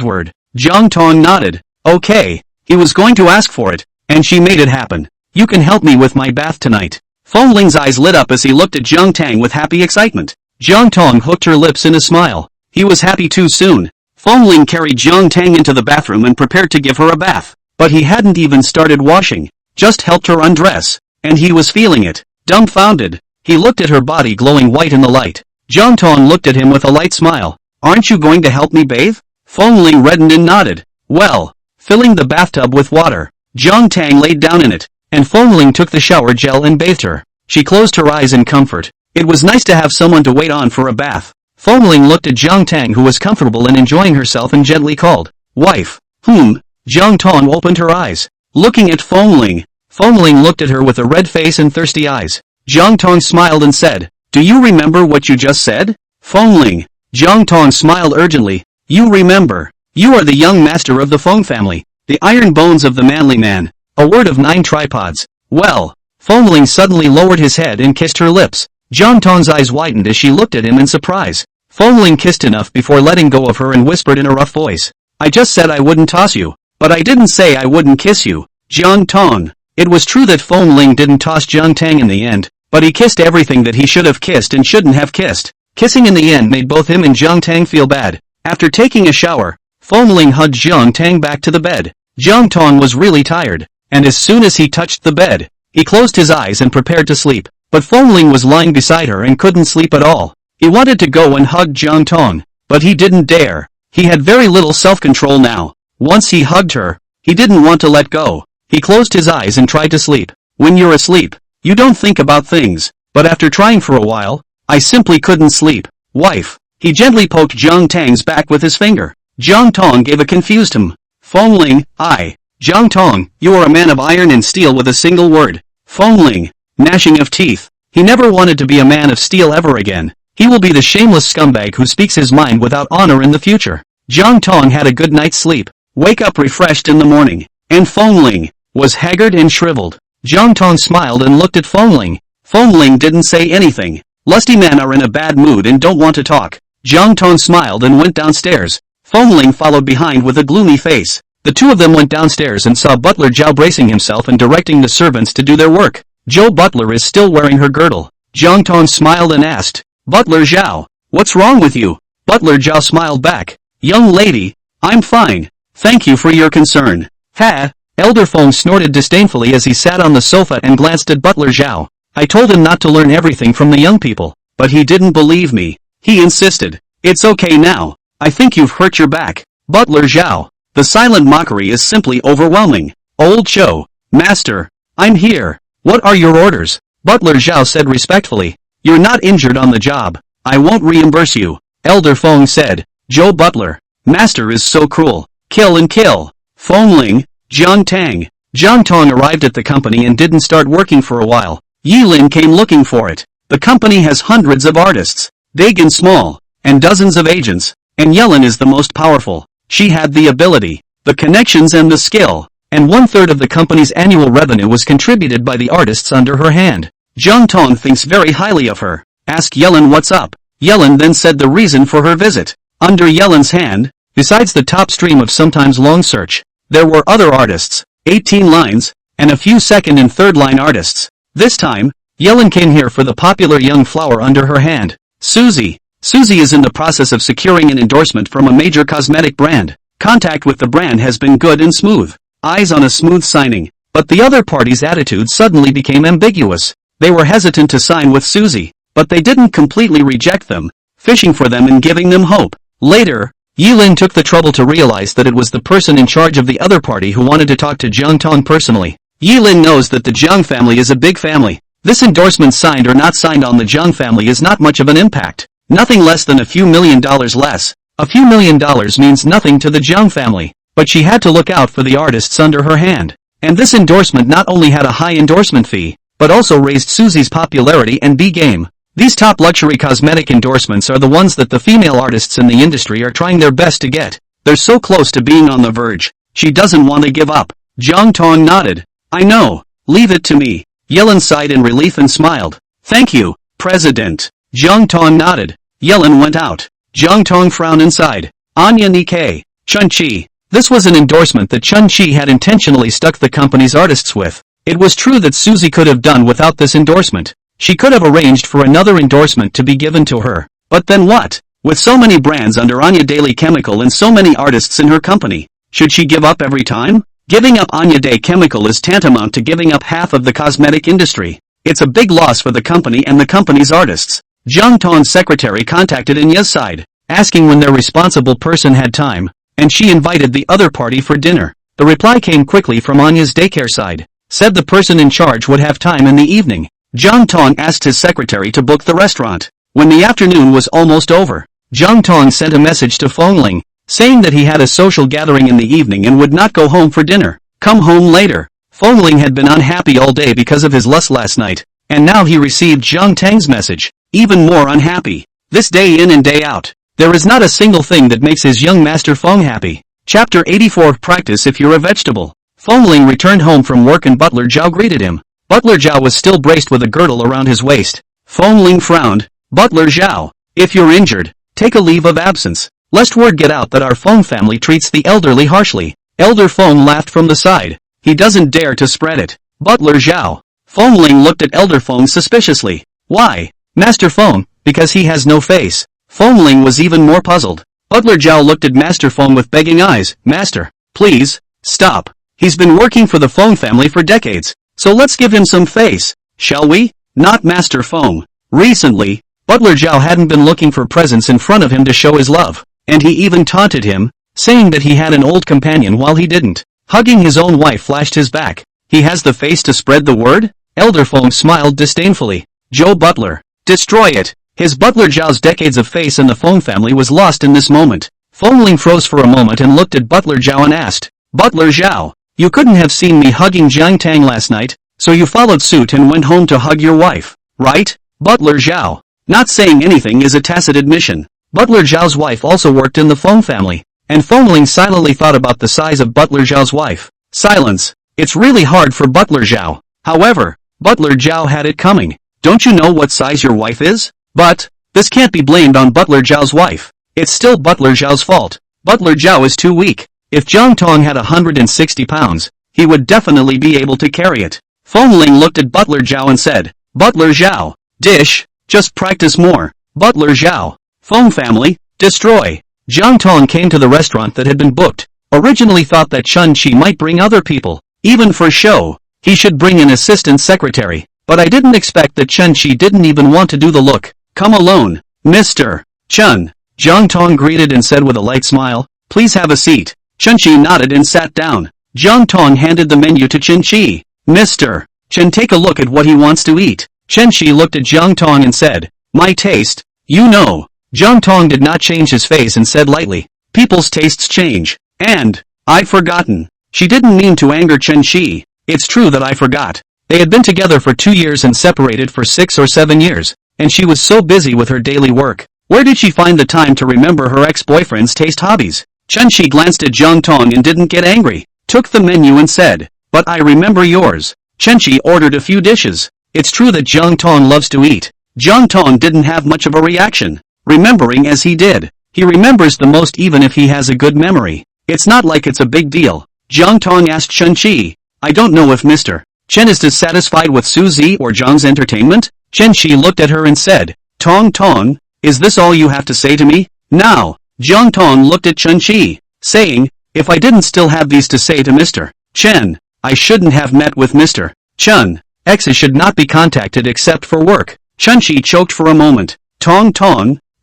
word. Jiang Tang nodded. Okay. He was going to ask for it, and she made it happen. You can help me with my bath tonight. Fengling's eyes lit up as he looked at Jiang Tang with happy excitement. Jiang Tang hooked her lips in a smile. He was happy too soon. Fengling carried Jiang Tang into the bathroom and prepared to give her a bath. But he hadn't even started washing. Just helped her undress. And he was feeling it. Dumbfounded. He looked at her body glowing white in the light. Jiang Tang looked at him with a light smile. Aren't you going to help me bathe? Fengling reddened and nodded. Well. Filling the bathtub with water, Jiang Tang laid down in it, and Fengling took the shower gel and bathed her. She closed her eyes in comfort. It was nice to have someone to wait on for a bath. Fengling looked at Jiang Tang, who was comfortable and enjoying herself, and gently called, wife. Jiang Tang opened her eyes. Looking at Fengling. Fengling looked at her with a red face and thirsty eyes. Jiang Tang smiled and said, do you remember what you just said? Fengling. Jiang Tang smiled urgently. You remember. You are the young master of the Feng family, the iron bones of the manly man, a word of 9 tripods. Well, Fengling suddenly lowered his head and kissed her lips. Jiang Tang's eyes widened as she looked at him in surprise. Fengling kissed enough before letting go of her and whispered in a rough voice, I just said I wouldn't toss you, but I didn't say I wouldn't kiss you. Jiang Tang. It was true that Fengling didn't toss Jiang Tang in the end, but he kissed everything that he should have kissed and shouldn't have kissed. Kissing in the end made both him and Jiang Tang feel bad. After taking a shower, Fengling hugged Jiang Tang back to the bed. Jiang Tang was really tired, and as soon as he touched the bed, he closed his eyes and prepared to sleep. But Fengling was lying beside her and couldn't sleep at all. He wanted to go and hug Jiang Tang, but he didn't dare. He had very little self-control now. Once he hugged her, he didn't want to let go. He closed his eyes and tried to sleep. When you're asleep, you don't think about things. But after trying for a while, I simply couldn't sleep. Wife. He gently poked Jiang Tang's back with his finger. Jiang Tang gave a confused Fengling, Jiang Tang, you are a man of iron and steel with a single word. Fengling, gnashing of teeth. He never wanted to be a man of steel ever again. He will be the shameless scumbag who speaks his mind without honor in the future. Jiang Tang had a good night's sleep. Wake up refreshed in the morning. And Fengling was haggard and shriveled. Jiang Tang smiled and looked at Fengling. Fengling didn't say anything. Lusty men are in a bad mood and don't want to talk. Jiang Tang smiled and went downstairs. Fengling followed behind with a gloomy face. The two of them went downstairs and saw Butler Zhao bracing himself and directing the servants to do their work. Joe Butler is still wearing her girdle. Jiang Tang smiled and asked, Butler Zhao, what's wrong with you? Butler Zhao smiled back. Young lady, I'm fine. Thank you for your concern. Ha! Elder Feng snorted disdainfully as he sat on the sofa and glanced at Butler Zhao. I told him not to learn everything from the young people, but he didn't believe me. He insisted. It's okay now. I think you've hurt your back. Butler Zhao. The silent mockery is simply overwhelming. Old Cho. Master. I'm here. What are your orders? Butler Zhao said respectfully. You're not injured on the job. I won't reimburse you. Elder Feng said. Joe Butler. Master is so cruel. Kill and kill. Fengling. Jiang Tang. Jiang Tang arrived at the company and didn't start working for a while. Yilin came looking for it. The company has hundreds of artists, big and small, and dozens of agents. And Yelin is the most powerful. She had the ability, the connections and the skill, and 1/3 of the company's annual revenue was contributed by the artists under her hand. Jiang Tang thinks very highly of her. Ask Yelin what's up. Yellen then said the reason for her visit. Under Yellen's hand, besides the top stream of sometimes long search, there were other artists, 18 lines, and a few second and third line artists. This time, Yellen came here for the popular young flower under her hand, Susie. Susie is in the process of securing an endorsement from a major cosmetic brand. Contact with the brand has been good and smooth. Eyes on a smooth signing. But the other party's attitude suddenly became ambiguous. They were hesitant to sign with Susie, but they didn't completely reject them, fishing for them and giving them hope. Later, Yilin took the trouble to realize that it was the person in charge of the other party who wanted to talk to Jiang Tang personally. Yilin knows that the Jiang family is a big family. This endorsement signed or not signed on the Jiang family is not much of an impact. Nothing less than a few $1,000,000 less. A few $1,000,000 means nothing to the Jiang family, but she had to look out for the artists under her hand. And this endorsement not only had a high endorsement fee, but also raised Susie's popularity and B-game. These top luxury cosmetic endorsements are the ones that the female artists in the industry are trying their best to get. They're so close to being on the verge. She doesn't want to give up. Jiang Tang nodded. I know. Leave it to me. Yellen sighed in relief and smiled. Thank you, President. Jiang Tang nodded. Yellen went out. Jiang Tang frowned inside. Anya Nikkei. Chun-Chi. This was an endorsement that Chun-Chi had intentionally stuck the company's artists with. It was true that Susie could have done without this endorsement. She could have arranged for another endorsement to be given to her. But then what? With so many brands under Anya Daily Chemical and so many artists in her company, should she give up every time? Giving up Anya Day Chemical is tantamount to giving up half of the cosmetic industry. It's a big loss for the company and the company's artists. Jiang Tang's secretary contacted Anya's side, asking when their responsible person had time, and she invited the other party for dinner. The reply came quickly from Anya's daycare side, said the person in charge would have time in the evening. Jiang Tang asked his secretary to book the restaurant. When the afternoon was almost over, Jiang Tang sent a message to Fengling, saying that he had a social gathering in the evening and would not go home for dinner. Come home later. Fengling had been unhappy all day because of his lust last night, and now he received Jiang Tang's message, even more unhappy. This day in and day out, there is not a single thing that makes his young master Feng happy. Chapter 84 Practice if you're a vegetable. Fengling returned home from work and Butler Zhao greeted him. Butler Zhao was still braced with a girdle around his waist. Fengling frowned. Butler Zhao, if you're injured, take a leave of absence, lest word get out that our Feng family treats the elderly harshly. Elder Feng laughed from the side. He doesn't dare to spread it. Butler Zhao. Fengling looked at Elder Feng suspiciously. Why? Master Feng, because he has no face. Fengling was even more puzzled. Butler Zhao looked at Master Feng with begging eyes. Master, please, stop. He's been working for the Feng family for decades, so let's give him some face, shall we? Not Master Feng. Recently, Butler Zhao hadn't been looking for presents in front of him to show his love, and he even taunted him, saying that he had an old companion while he didn't. Hugging his own wife flashed his back. He has the face to spread the word? Elder Feng smiled disdainfully. Joe Butler. Destroy it. His Butler Zhao's decades of face in the Feng family was lost in this moment. Fengling froze for a moment and looked at Butler Zhao and asked, Butler Zhao, you couldn't have seen me hugging Jiang Tang last night, so you followed suit and went home to hug your wife, right? Butler Zhao. Not saying anything is a tacit admission. Butler Zhao's wife also worked in the Feng family, and Fengling silently thought about the size of Butler Zhao's wife. Silence. It's really hard for Butler Zhao. However, Butler Zhao had it coming. Don't you know what size your wife is? But, this can't be blamed on Butler Zhao's wife. It's still Butler Zhao's fault. Butler Zhao is too weak. If Jiang Tang had 160 pounds, he would definitely be able to carry it. Fengling looked at Butler Zhao and said, Butler Zhao, dish, just practice more. Butler Zhao, Feng family, destroy. Jiang Tang came to the restaurant that had been booked. Originally thought that Chun-Chi might bring other people, even for show. He should bring an assistant secretary. But I didn't expect that Chun-Chi didn't even want to do the look. Come alone, Mr. Chun. Jiang Tang greeted and said with a light smile, please have a seat. Chun-Chi nodded and sat down. Jiang Tang handed the menu to Chun-Chi. Mr. Chun, take a look at what he wants to eat. Chun-Chi looked at Jiang Tang and said, my taste, you know. Jiang Tang did not change his face and said lightly, people's tastes change. And, I've forgotten. She didn't mean to anger Chun-Chi. It's true that I forgot. They had been together for 2 years and separated for 6 or 7 years, and she was so busy with her daily work. Where did she find the time to remember her ex-boyfriend's taste hobbies? Chun-Chi glanced at Jiang Tang and didn't get angry, took the menu and said, but I remember yours. Chun-Chi ordered a few dishes. It's true that Jiang Tang loves to eat. Jiang Tang didn't have much of a reaction. remembering as he did. He remembers the most even if he has a good memory. It's not like it's a big deal. Jiang Tang asked Chen Qi. I don't know if Mr. Chen is dissatisfied with Suzy or Jiang's entertainment? Chen Qi looked at her and said, Tong, is this all you have to say to me? Now, Jiang Tang looked at Chen Qi, saying, if I didn't still have these to say to Mr. Chen, I shouldn't have met with Mr. Chen. Exes should not be contacted except for work. Chen Qi choked for a moment. Tong,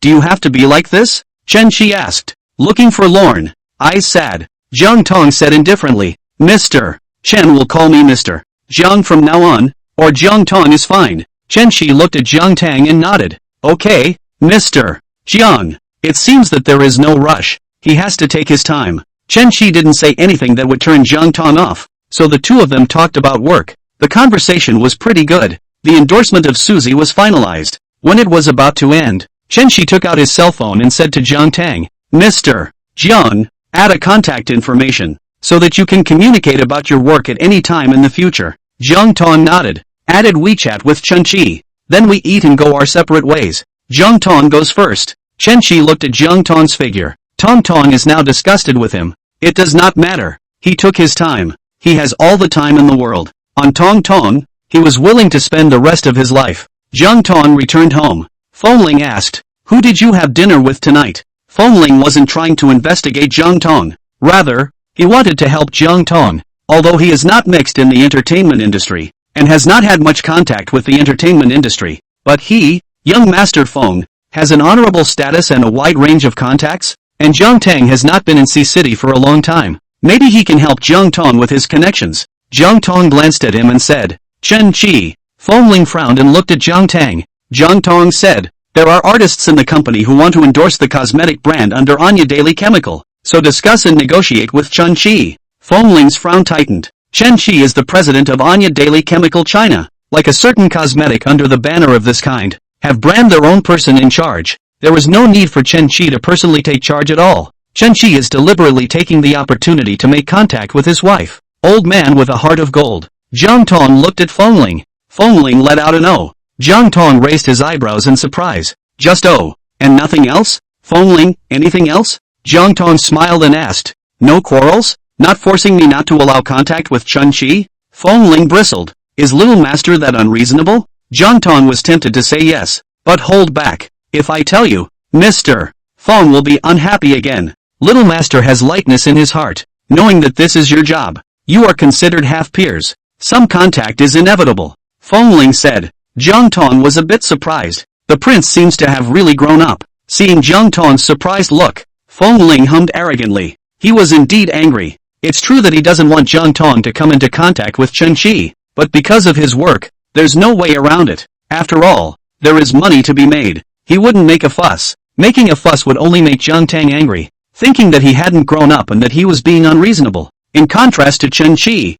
do you have to be like this? Chen Qi asked, looking forlorn. Eyes sad. Jiang Tang said indifferently, Mr. Chen will call me Mr. Jiang from now on, or Jiang Tang is fine. Chen Qi looked at Jiang Tang and nodded. Okay, Mr. Jiang. It seems that there is no rush. He has to take his time. Chen Qi didn't say anything that would turn Jiang Tang off, so the two of them talked about work. The conversation was pretty good. The endorsement of Suzy was finalized. When it was about to end, Chen Qi took out his cell phone and said to Jiang Tang, Mr. Jiang, add a contact information, so that you can communicate about your work at any time in the future. Jiang Tang nodded, added WeChat with Chen Qi. Then we eat and go our separate ways. Jiang Tang goes first. Chen Qi looked at Jiang Tang's figure. Tong is now disgusted with him. It does not matter. He took his time. He has all the time in the world. On Tong, he was willing to spend the rest of his life. Jiang Tang returned home. Fengling asked, who did you have dinner with tonight? Fengling wasn't trying to investigate Jiang Tang. Rather, he wanted to help Jiang Tang. Although he is not mixed in the entertainment industry, and has not had much contact with the entertainment industry, but he, young Master Feng, has an honorable status and a wide range of contacts, and Jiang Tang has not been in Sea City for a long time. Maybe he can help Jiang Tang with his connections. Jiang Tang glanced at him and said, Chen Qi. Fengling frowned and looked at Jiang Tang. Jiang Tang said, there are artists in the company who want to endorse the cosmetic brand under Anya Daily Chemical, so discuss and negotiate with Chen Qi. Fengling's frown tightened. Chen Qi is the president of Anya Daily Chemical China. Like a certain cosmetic under the banner of this kind, have brand their own person in charge. There is no need for Chen Qi to personally take charge at all. Chen Qi is deliberately taking the opportunity to make contact with his wife. Old man with a heart of gold. Jiang Tang looked at Fengling. Fengling let out an O. Jiang Tang raised his eyebrows in surprise. Just O, and nothing else? Fengling, anything else? Jiang Tang smiled and asked, no quarrels? Not forcing me not to allow contact with Chen Qi? Fengling bristled. Is little master that unreasonable? Jiang Tang was tempted to say yes, but hold back. If I tell you, Mr. Feng will be unhappy again. Little master has lightness in his heart, knowing that this is your job. You are considered half-peers. Some contact is inevitable. Fengling said. Jiang Tang was a bit surprised. The prince seems to have really grown up. Seeing Jiang Tang's surprised look, Fengling hummed arrogantly. He was indeed angry. It's true that he doesn't want Jiang Tang to come into contact with Chen Qi, but because of his work, there's no way around it. After all, there is money to be made. He wouldn't make a fuss. Making a fuss would only make Jiang Tang angry, thinking that he hadn't grown up and that he was being unreasonable. In contrast to Chen Qi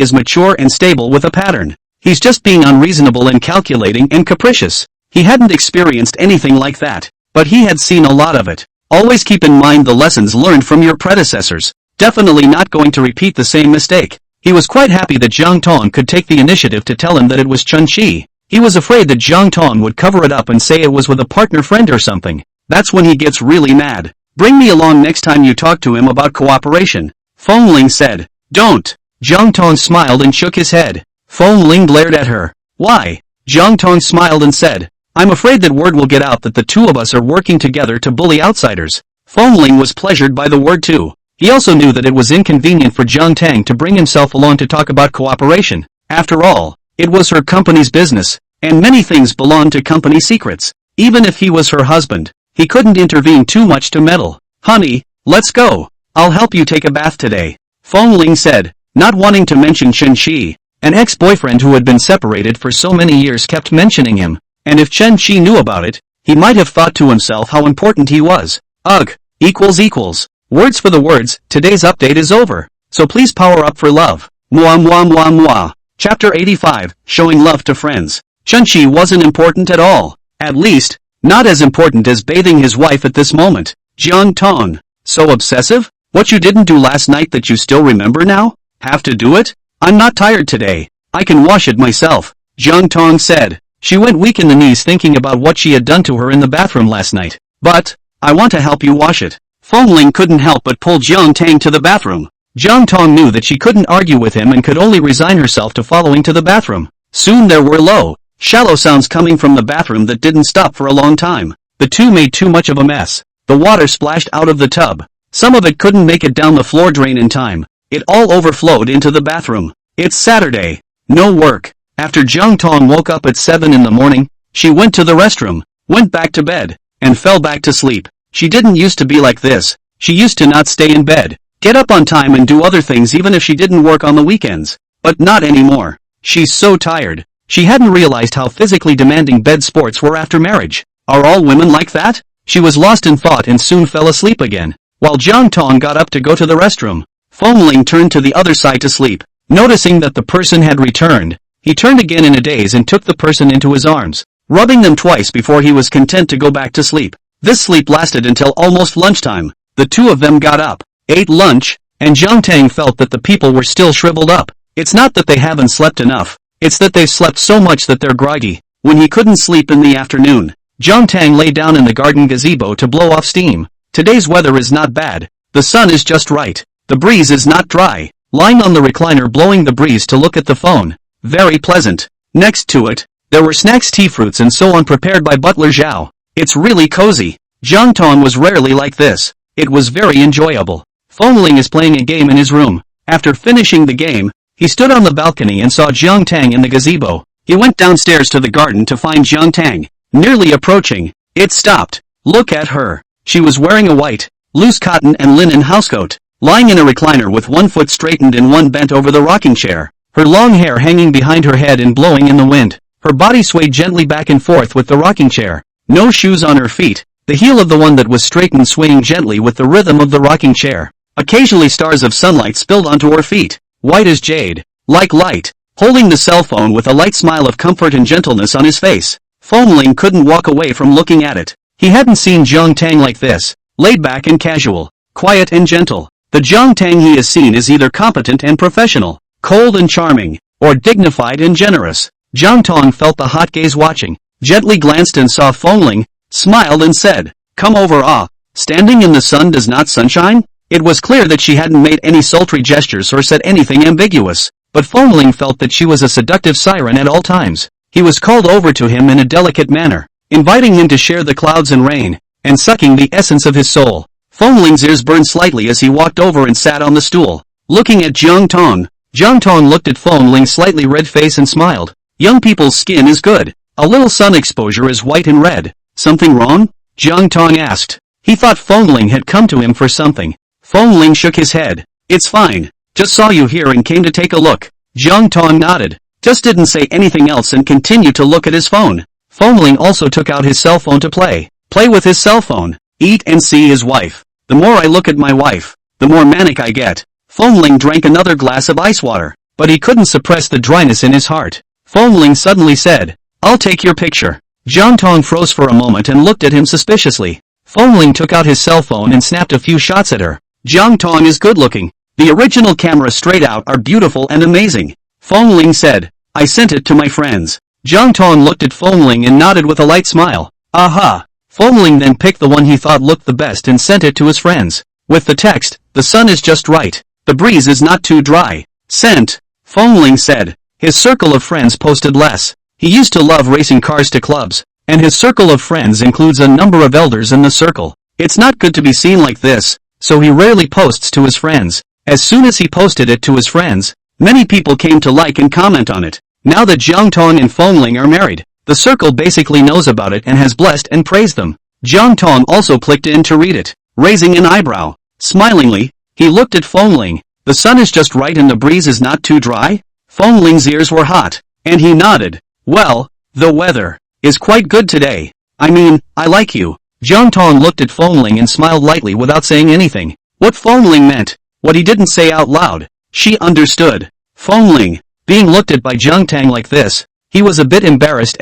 is mature and stable with a pattern. He's just being unreasonable and calculating and capricious. He hadn't experienced anything like that, but he had seen a lot of it. Always keep in mind the lessons learned from your predecessors. Definitely not going to repeat the same mistake. He was quite happy that Jiang Tang could take the initiative to tell him that it was Chen Qi. He was afraid that Jiang Tang would cover it up and say it was with a partner friend or something. That's when he gets really mad. Bring me along next time you talk to him about cooperation. Fengling said. Don't. Jiang Tang smiled and shook his head. Fengling glared at her. Why? Jiang Tang smiled and said, I'm afraid that word will get out that the two of us are working together to bully outsiders. Fengling was pleasured by the word too. He also knew that it was inconvenient for Jiang Tang to bring himself along to talk about cooperation. After all, it was her company's business, and many things belonged to company secrets. Even if he was her husband, he couldn't intervene too much to meddle. Honey, let's go. I'll help you take a bath today. Fengling said, not wanting to mention Chen Qi. An ex-boyfriend who had been separated for so many years kept mentioning him, and if Chen Qi knew about it, he might have thought to himself how important he was. Ugh, equals. Words for the words, today's update is over, so please power up for love. Mwah. Chapter 85, Showing Love to Friends. Chen Qi wasn't important at all. At least, not as important as bathing his wife at this moment. Jiang Tang. So obsessive? What you didn't do last night that you still remember now? Have to do it? I'm not tired today. I can wash it myself. Jiang Tang said. She went weak in the knees thinking about what she had done to her in the bathroom last night. But, I want to help you wash it. Fengling couldn't help but pull Jiang Tang to the bathroom. Jiang Tang knew that she couldn't argue with him and could only resign herself to following to the bathroom. Soon there were low, shallow sounds coming from the bathroom that didn't stop for a long time. The two made too much of a mess. The water splashed out of the tub. Some of it couldn't make it down the floor drain in time. It all overflowed into the bathroom. It's Saturday. No work. After Jiang Tang woke up at 7 in the morning, she went to the restroom, went back to bed, and fell back to sleep. She didn't used to be like this. She used to not stay in bed, get up on time and do other things even if she didn't work on the weekends. But not anymore. She's so tired. She hadn't realized how physically demanding bed sports were after marriage. Are all women like that? She was lost in thought and soon fell asleep again. While Jiang Tang got up to go to the restroom, Fengling turned to the other side to sleep. Noticing that the person had returned, he turned again in a daze and took the person into his arms, rubbing them twice before he was content to go back to sleep. This sleep lasted until almost lunchtime. The two of them got up, ate lunch, and Jiang Tang felt that the people were still shriveled up. It's not that they haven't slept enough, it's that they've slept so much that they're groggy. When he couldn't sleep in the afternoon, Jiang Tang lay down in the garden gazebo to blow off steam. Today's weather is not bad. The sun is just right. The breeze is not dry. Lying on the recliner blowing the breeze to look at the phone. Very pleasant. Next to it, there were snacks, tea, fruits and so on prepared by Butler Zhao. It's really cozy. Jiang Tang was rarely like this. It was very enjoyable. Fengling is playing a game in his room. After finishing the game, he stood on the balcony and saw Jiang Tang in the gazebo. He went downstairs to the garden to find Jiang Tang. Nearly approaching, it stopped. Look at her. She was wearing a white, loose cotton and linen housecoat, lying in a recliner with one foot straightened and one bent over the rocking chair, her long hair hanging behind her head and blowing in the wind. Her body swayed gently back and forth with the rocking chair. No shoes on her feet, the heel of the one that was straightened swaying gently with the rhythm of the rocking chair. Occasionally stars of sunlight spilled onto her feet, white as jade, like light, holding the cell phone with a light smile of comfort and gentleness on his face. Fengling couldn't walk away from looking at it. He hadn't seen Jiang Tang like this, laid back and casual, quiet and gentle. The Jiang Tang he has seen is either competent and professional, cold and charming, or dignified and generous. Jiang Tang felt the hot gaze watching, gently glanced and saw Fengling, smiled and said, "Come over ah, standing in the sun does not sunshine?" It was clear that she hadn't made any sultry gestures or said anything ambiguous, but Fengling felt that she was a seductive siren at all times. He was called over to him in a delicate manner, inviting him to share the clouds and rain, and sucking the essence of his soul. Fengling's ears burned slightly as he walked over and sat on the stool, looking at Jiang Tang. Jiang Tang looked at Fengling's slightly red face and smiled. Young people's skin is good. A little sun exposure is white and red. Something wrong? Jiang Tang asked. He thought Fengling had come to him for something. Fengling shook his head. It's fine. Just saw you here and came to take a look. Jiang Tang nodded. Just didn't say anything else and continued to look at his phone. Fengling also took out his cell phone to play with his cell phone, eat and see his wife. The more I look at my wife, the more manic I get. Fengling drank another glass of ice water, but he couldn't suppress the dryness in his heart. Fengling suddenly said, "I'll take your picture." Jiang Tang froze for a moment and looked at him suspiciously. Fengling took out his cell phone and snapped a few shots at her. Jiang Tang is good looking. The original camera straight out are beautiful and amazing. Fengling said, "I sent it to my friends." Jiang Tang looked at Fengling and nodded with a light smile. Aha! Fengling then picked the one he thought looked the best and sent it to his friends. With the text, "The sun is just right. The breeze is not too dry." Sent. Fengling said. His circle of friends posted less. He used to love racing cars to clubs, and his circle of friends includes a number of elders in the circle. It's not good to be seen like this, so he rarely posts to his friends. As soon as he posted it to his friends, many people came to like and comment on it. Now that Jiang Tang and Fengling are married, the circle basically knows about it and has blessed and praised them. Jiang Tang also clicked in to read it, raising an eyebrow. Smilingly, he looked at Fengling. "The sun is just right and the breeze is not too dry?" Fengling's ears were hot, and he nodded. "Well, the weather is quite good today. I mean, I like you." Jiang Tang looked at Fengling and smiled lightly without saying anything. What Fengling meant, what he didn't say out loud, she understood. Fengling, being looked at by Jiang Tang like this, he was a bit embarrassed.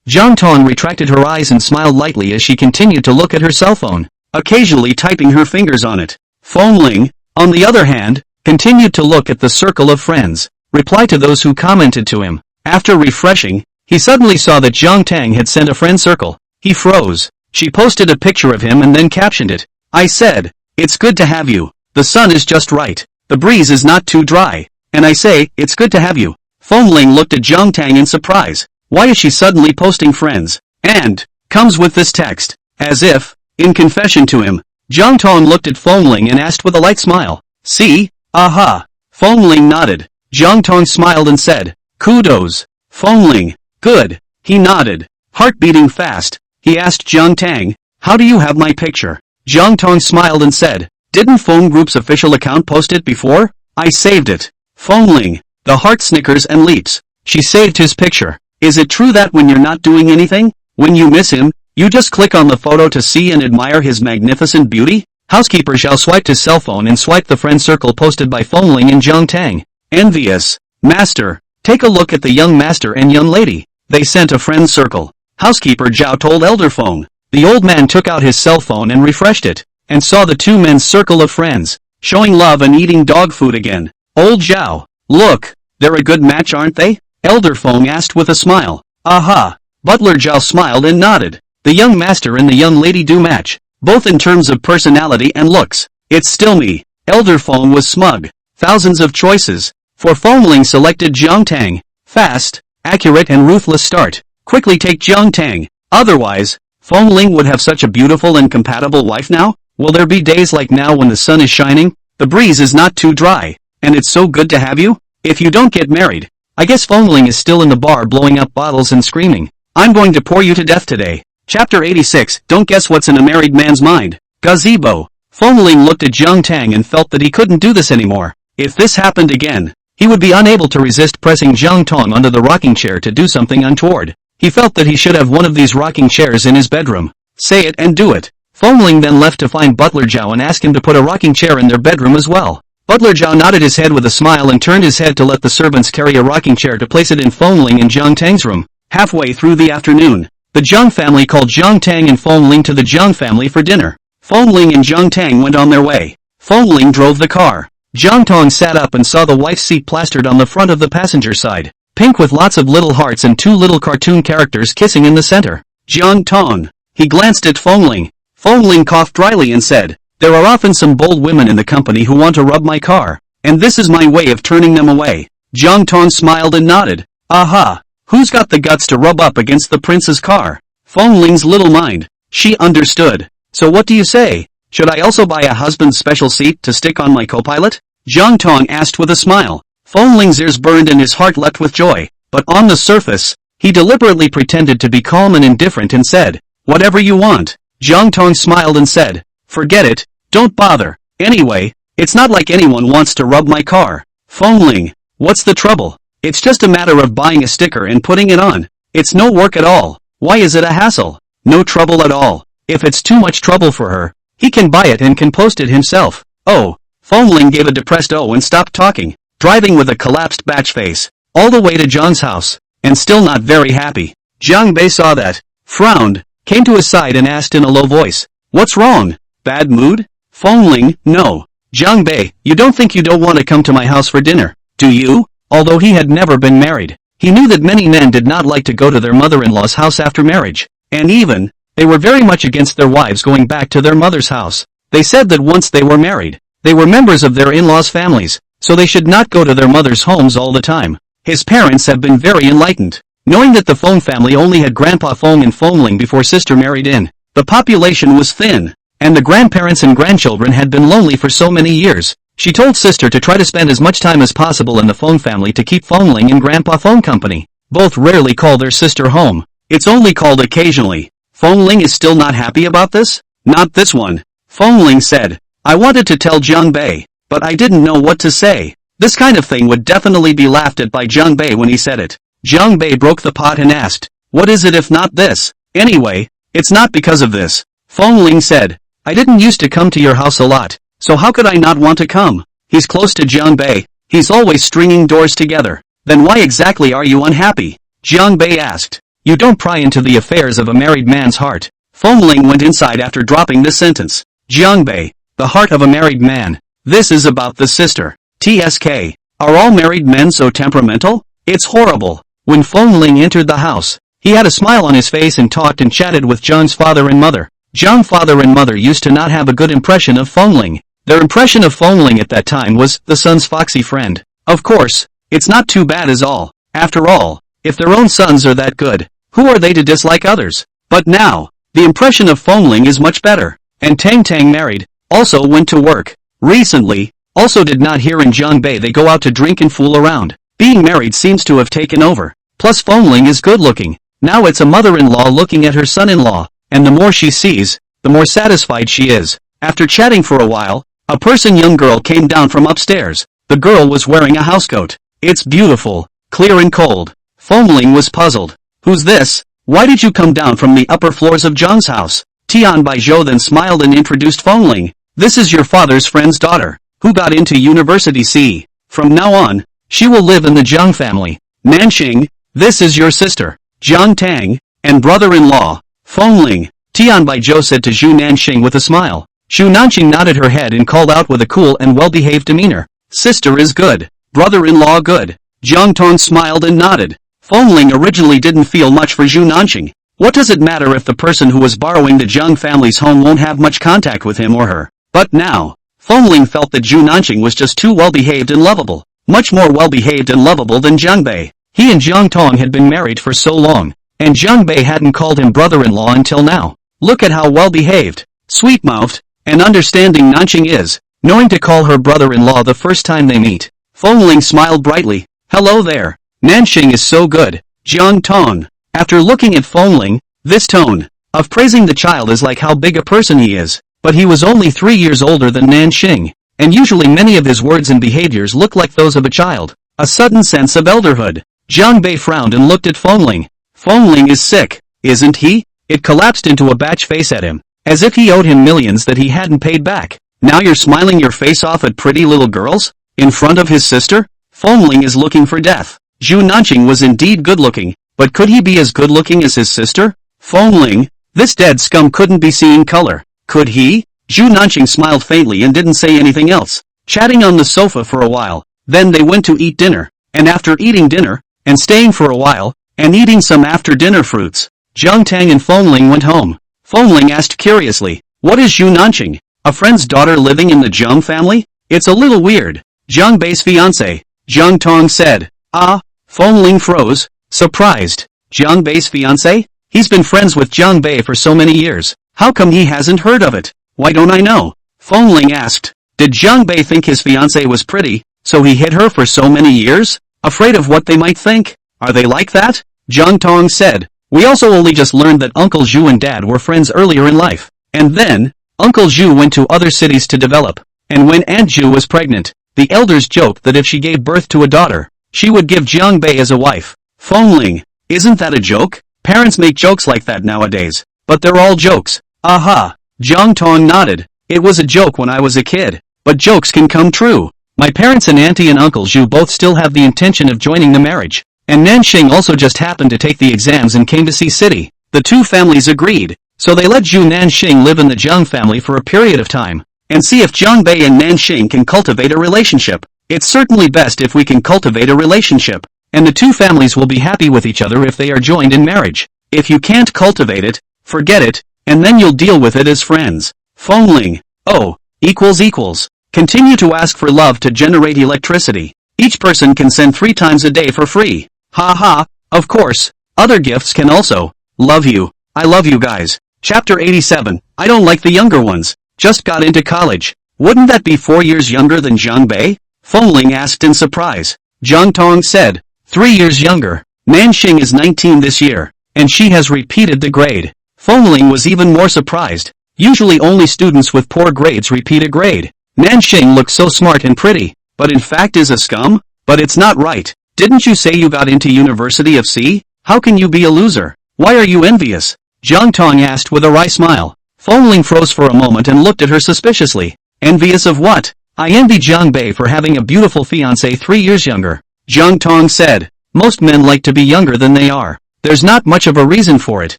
Jiang Tang retracted her eyes and smiled lightly as she continued to look at her cell phone, occasionally typing her fingers on it. Fengling, on the other hand, continued to look at the circle of friends, reply to those who commented to him. After refreshing, He suddenly saw that Jiang Tang had sent a friend circle. He froze. She posted a picture of him and then captioned it. I said, "It's good to have you. The sun is just right. The breeze is not too dry. And I say, it's good to have you." Fengling looked at Jiang Tang in surprise. Why is she suddenly posting friends? And comes with this text. As if, in confession to him. Jiang Tang looked at Fengling and asked with a light smile. See? Aha. Fengling nodded. Jiang Tang smiled and said, "Kudos. Fengling. Good." He nodded. Heart beating fast. He asked Jiang Tang, "How do you have my picture?" Jiang Tang smiled and said, "Didn't Feng Group's official account post it before? I saved it." Fengling. The heart snickers and leaps. She saved his picture. Is it true that when you're not doing anything, when you miss him, you just click on the photo to see and admire his magnificent beauty? Housekeeper Zhao swiped his cell phone and swiped the friend circle posted by Fengling and Jiang Tang. Envious. Master. Take a look at the young master and young lady. They sent a friend circle. Housekeeper Zhao told Elder Feng. The old man took out his cell phone and refreshed it, and saw the two men's circle of friends, showing love and eating dog food again. Old Zhao. Look, they're a good match, aren't they? Elder Feng asked with a smile. Aha. Butler Zhao smiled and nodded. The young master and the young lady do match, both in terms of personality and looks. It's still me. Elder Feng was smug. Thousands of choices. For Fengling selected Jiang Tang. Fast, accurate and ruthless start. Quickly take Jiang Tang. Otherwise, Fengling would have such a beautiful and compatible wife now? Will there be days like now when the sun is shining? The breeze is not too dry. And it's so good to have you? If you don't get married. I guess Fengling is still in the bar blowing up bottles and screaming. I'm going to pour you to death today. Chapter 86. Don't guess what's in a married man's mind. Gazebo. Fengling looked at Jiang Tang and felt that he couldn't do this anymore. If this happened again, he would be unable to resist pressing Jiang Tang onto the rocking chair to do something untoward. He felt that he should have one of these rocking chairs in his bedroom. Say it and do it. Fengling then left to find Butler Zhao and ask him to put a rocking chair in their bedroom as well. Butler Zhao nodded his head with a smile and turned his head to let the servants carry a rocking chair to place it in Fengling and Jiang Tang's room. Halfway through the afternoon, the Jiang family called Jiang Tang and Fengling to the Jiang family for dinner. Fengling and Jiang Tang went on their way. Fengling drove the car. Jiang Tang sat up and saw the wife's seat plastered on the front of the passenger side. Pink with lots of little hearts and two little cartoon characters kissing in the center. Jiang Tang. He glanced at Fengling. Fengling coughed dryly and said, "There are often some bold women in the company who want to rub my car, and this is my way of turning them away." Jiang Tang smiled and nodded. Aha. Who's got the guts to rub up against the prince's car? Fengling's little mind. She understood. So what do you say? Should I also buy a husband's special seat to stick on my co-pilot? Jiang Tang asked with a smile. Fengling's ears burned and his heart leapt with joy, but on the surface, he deliberately pretended to be calm and indifferent and said, "Whatever you want." Jiang Tang smiled and said, "Forget it, don't bother. Anyway, it's not like anyone wants to rub my car." Fengling, what's the trouble? It's just a matter of buying a sticker and putting it on. It's no work at all. Why is it a hassle? No trouble at all. If it's too much trouble for her, he can buy it and can post it himself. Oh. Fengling gave a depressed oh and stopped talking, driving with a collapsed batch face, all the way to Jiang's house, and still not very happy. Jiang Bei saw that, frowned, came to his side and asked in a low voice, "What's wrong? Bad mood?" Fengling, no. Jiang Bei, you don't think you don't want to come to my house for dinner, do you? Although he had never been married, he knew that many men did not like to go to their mother-in-law's house after marriage, and even, they were very much against their wives going back to their mother's house. They said that once they were married, they were members of their in-laws' families, so they should not go to their mother's homes all the time. His parents have been very enlightened, knowing that the Feng family only had Grandpa Feng and Fengling before sister married in. The population was thin, and the grandparents and grandchildren had been lonely for so many years. She told sister to try to spend as much time as possible in the Feng family to keep Fengling and Grandpa Feng company. Both rarely call their sister home. It's only called occasionally. Fengling is still not happy about this? Not this one. Fengling said, "I wanted to tell Jiang Bei, but I didn't know what to say." This kind of thing would definitely be laughed at by Jiang Bei when he said it. Jiang Bei broke the pot and asked, "What is it if not this?" "Anyway, it's not because of this." Fengling said, "I didn't used to come to your house a lot, so how could I not want to come? He's close to Jiang Bei, he's always stringing doors together. Then why exactly are you unhappy?" Jiang Bei asked. "You don't pry into the affairs of a married man's heart." Fengling went inside after dropping this sentence. Jiang Bei, the heart of a married man. This is about the sister. TSK. Are all married men so temperamental? It's horrible. When Fengling entered the house, he had a smile on his face and talked and chatted with Jiang's father and mother. Jiang's father and mother used to not have a good impression of Fengling. Their impression of Fengling at that time was the son's foxy friend. Of course, it's not too bad as all. After all, if their own sons are that good, who are they to dislike others? But now, the impression of Fengling is much better. And Tang married, also went to work. Recently, also did not hear in Jiang Bei they go out to drink and fool around. Being married seems to have taken over. Plus Fengling is good looking. Now it's a mother-in-law looking at her son-in-law, and the more she sees, the more satisfied she is. After chatting for a while, a young girl came down from upstairs. The girl was wearing a housecoat. It's beautiful, clear and cold. Fengling was puzzled. Who's this? Why did you come down from the upper floors of Jiang's house? Jiang Bei then smiled and introduced Fengling. This is your father's friend's daughter, who got into university C. From now on, she will live in the Jiang family. Nanxing, this is your sister, Jiang Tang, and brother-in-law, Fengling. Jiang Bei said to Zhu Nanxing with a smile. Zhu Nanxing nodded her head and called out with a cool and well-behaved demeanor. Sister is good, brother-in-law good. Jiang Tang smiled and nodded. Fengling originally didn't feel much for Zhu Nanxing. What does it matter if the person who was borrowing the Jiang family's home won't have much contact with him or her? But now, Fengling felt that Zhu Nanxing was just too well-behaved and lovable. Much more well-behaved and lovable than Jiang Bei. He and Jiang Tang had been married for so long, and Jiang Bei hadn't called him brother-in-law until now. Look at how well-behaved, sweet-mouthed, and understanding Nanxing is, knowing to call her brother-in-law the first time they meet. Fengling smiled brightly. Hello there. Nanxing is so good. Jiang Tang. After looking at Fengling, this tone of praising the child is like how big a person he is. But he was only 3 years older than Nanxing, and usually many of his words and behaviors look like those of a child. A sudden sense of elderhood. Jiang Bei frowned and looked at Fengling. Fengling is sick, isn't he? It collapsed into a batch face at him, as if he owed him millions that he hadn't paid back. Now you're smiling your face off at pretty little girls? In front of his sister? Fengling is looking for death. Zhu Nanxing was indeed good-looking, but could he be as good-looking as his sister? Fengling, this dead scum couldn't be seeing color. Could he? Zhu Nanxing smiled faintly and didn't say anything else, chatting on the sofa for a while. Then they went to eat dinner, and after eating dinner, and staying for a while, and eating some after-dinner fruits, Jiang Tang and Fengling went home. Fengling asked curiously, what is Zhu Nanxing? A friend's daughter living in the Jiang family? It's a little weird. Jiang Bei's fiancé, Jiang Tang said. Ah, Fengling froze, surprised. Jiang Bei's fiancé? He's been friends with Jiang Bei for so many years. How come he hasn't heard of it? Why don't I know? Fengling asked. Did Jiang Bei think his fiancé was pretty, so he hid her for so many years? Afraid of what they might think? Are they like that? Jiang Tang said. We also only just learned that Uncle Zhu and Dad were friends earlier in life. And then, Uncle Zhu went to other cities to develop. And when Aunt Zhu was pregnant, the elders joked that if she gave birth to a daughter, she would give Jiang Bei as a wife. Fengling, isn't that a joke? Parents make jokes like that nowadays. But they're all jokes. Aha. Jiang Tang nodded. It was a joke when I was a kid. But jokes can come true. My parents and Auntie and Uncle Zhu both still have the intention of joining the marriage. And Nanxing also just happened to take the exams and came to see City. The two families agreed. So they let Zhu Nanxing live in the Jiang family for a period of time, and see if Jiang Bei and Nanxing can cultivate a relationship. It's certainly best if we can cultivate a relationship, and the two families will be happy with each other if they are joined in marriage. If you can't cultivate it, forget it, and then you'll deal with it as friends. Fengling. Oh, equals. Continue to ask for love to generate electricity. Each person can send 3 times a day for free. Ha ha, of course. Other gifts can also. Love you. I love you guys. Chapter 87. I don't like the younger ones. Just got into college. Wouldn't that be 4 years younger than Jiang Bei? Fengling asked in surprise. Jiang Tang said. 3 years younger. Nanxing is 19 this year, and she has repeated the grade. Fengling was even more surprised. Usually only students with poor grades repeat a grade. Nanxing looks so smart and pretty, but in fact is a scum? But it's not right. Didn't you say you got into University of C? How can you be a loser? Why are you envious? Jiang Tang asked with a wry smile. Fengling froze for a moment and looked at her suspiciously. Envious of what? I envy Jiang Bei for having a beautiful fiancé 3 years younger. Jiang Tang said. Most men like to be younger than they are. There's not much of a reason for it.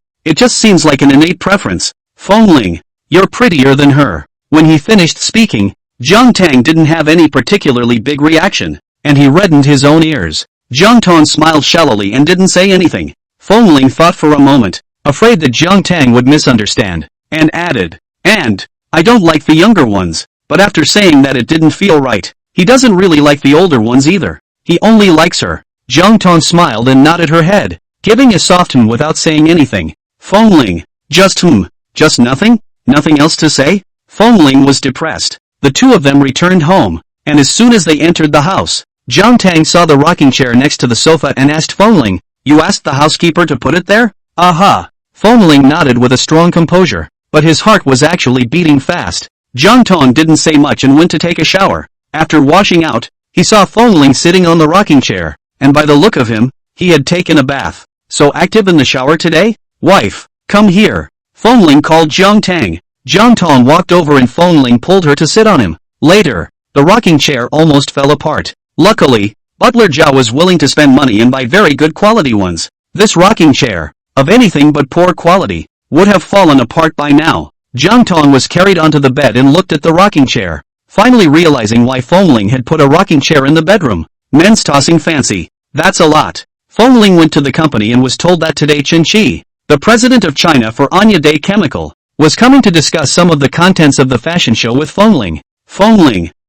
It just seems like an innate preference. Fengling. You're prettier than her. When he finished speaking, Jiang Tang didn't have any particularly big reaction, and he reddened his own ears. Jiang Tang smiled shallowly and didn't say anything. Fengling thought for a moment, afraid that Jiang Tang would misunderstand, and added, "And, I don't like the younger ones," but after saying that it didn't feel right. He doesn't really like the older ones either. He only likes her. Jiang Tang smiled and nodded her head, giving a soft without saying anything. Fengling, just nothing? Nothing else to say? Fengling was depressed. The two of them returned home, and as soon as they entered the house, Jiang Tang saw the rocking chair next to the sofa and asked Fengling, "You asked the housekeeper to put it there?" "Aha." Fengling nodded with a strong composure, but his heart was actually beating fast. Jiang Tang didn't say much and went to take a shower. After washing out, he saw Fengling sitting on the rocking chair, and by the look of him, he had taken a bath. "So active in the shower today? Wife, come here." Fengling called Jiang Tang. Jiang Tang walked over and Fengling pulled her to sit on him. Later, the rocking chair almost fell apart. Luckily, Butler Zhao was willing to spend money and buy very good quality ones. This rocking chair, of anything but poor quality, would have fallen apart by now. Jiang Tang was carried onto the bed and looked at the rocking chair, finally realizing why Fengling had put a rocking chair in the bedroom. Men's tossing fancy. That's a lot. Fengling went to the company and was told that today Chen Qi, the president of China for Anya Day Chemical, was coming to discuss some of the contents of the fashion show with Fengling.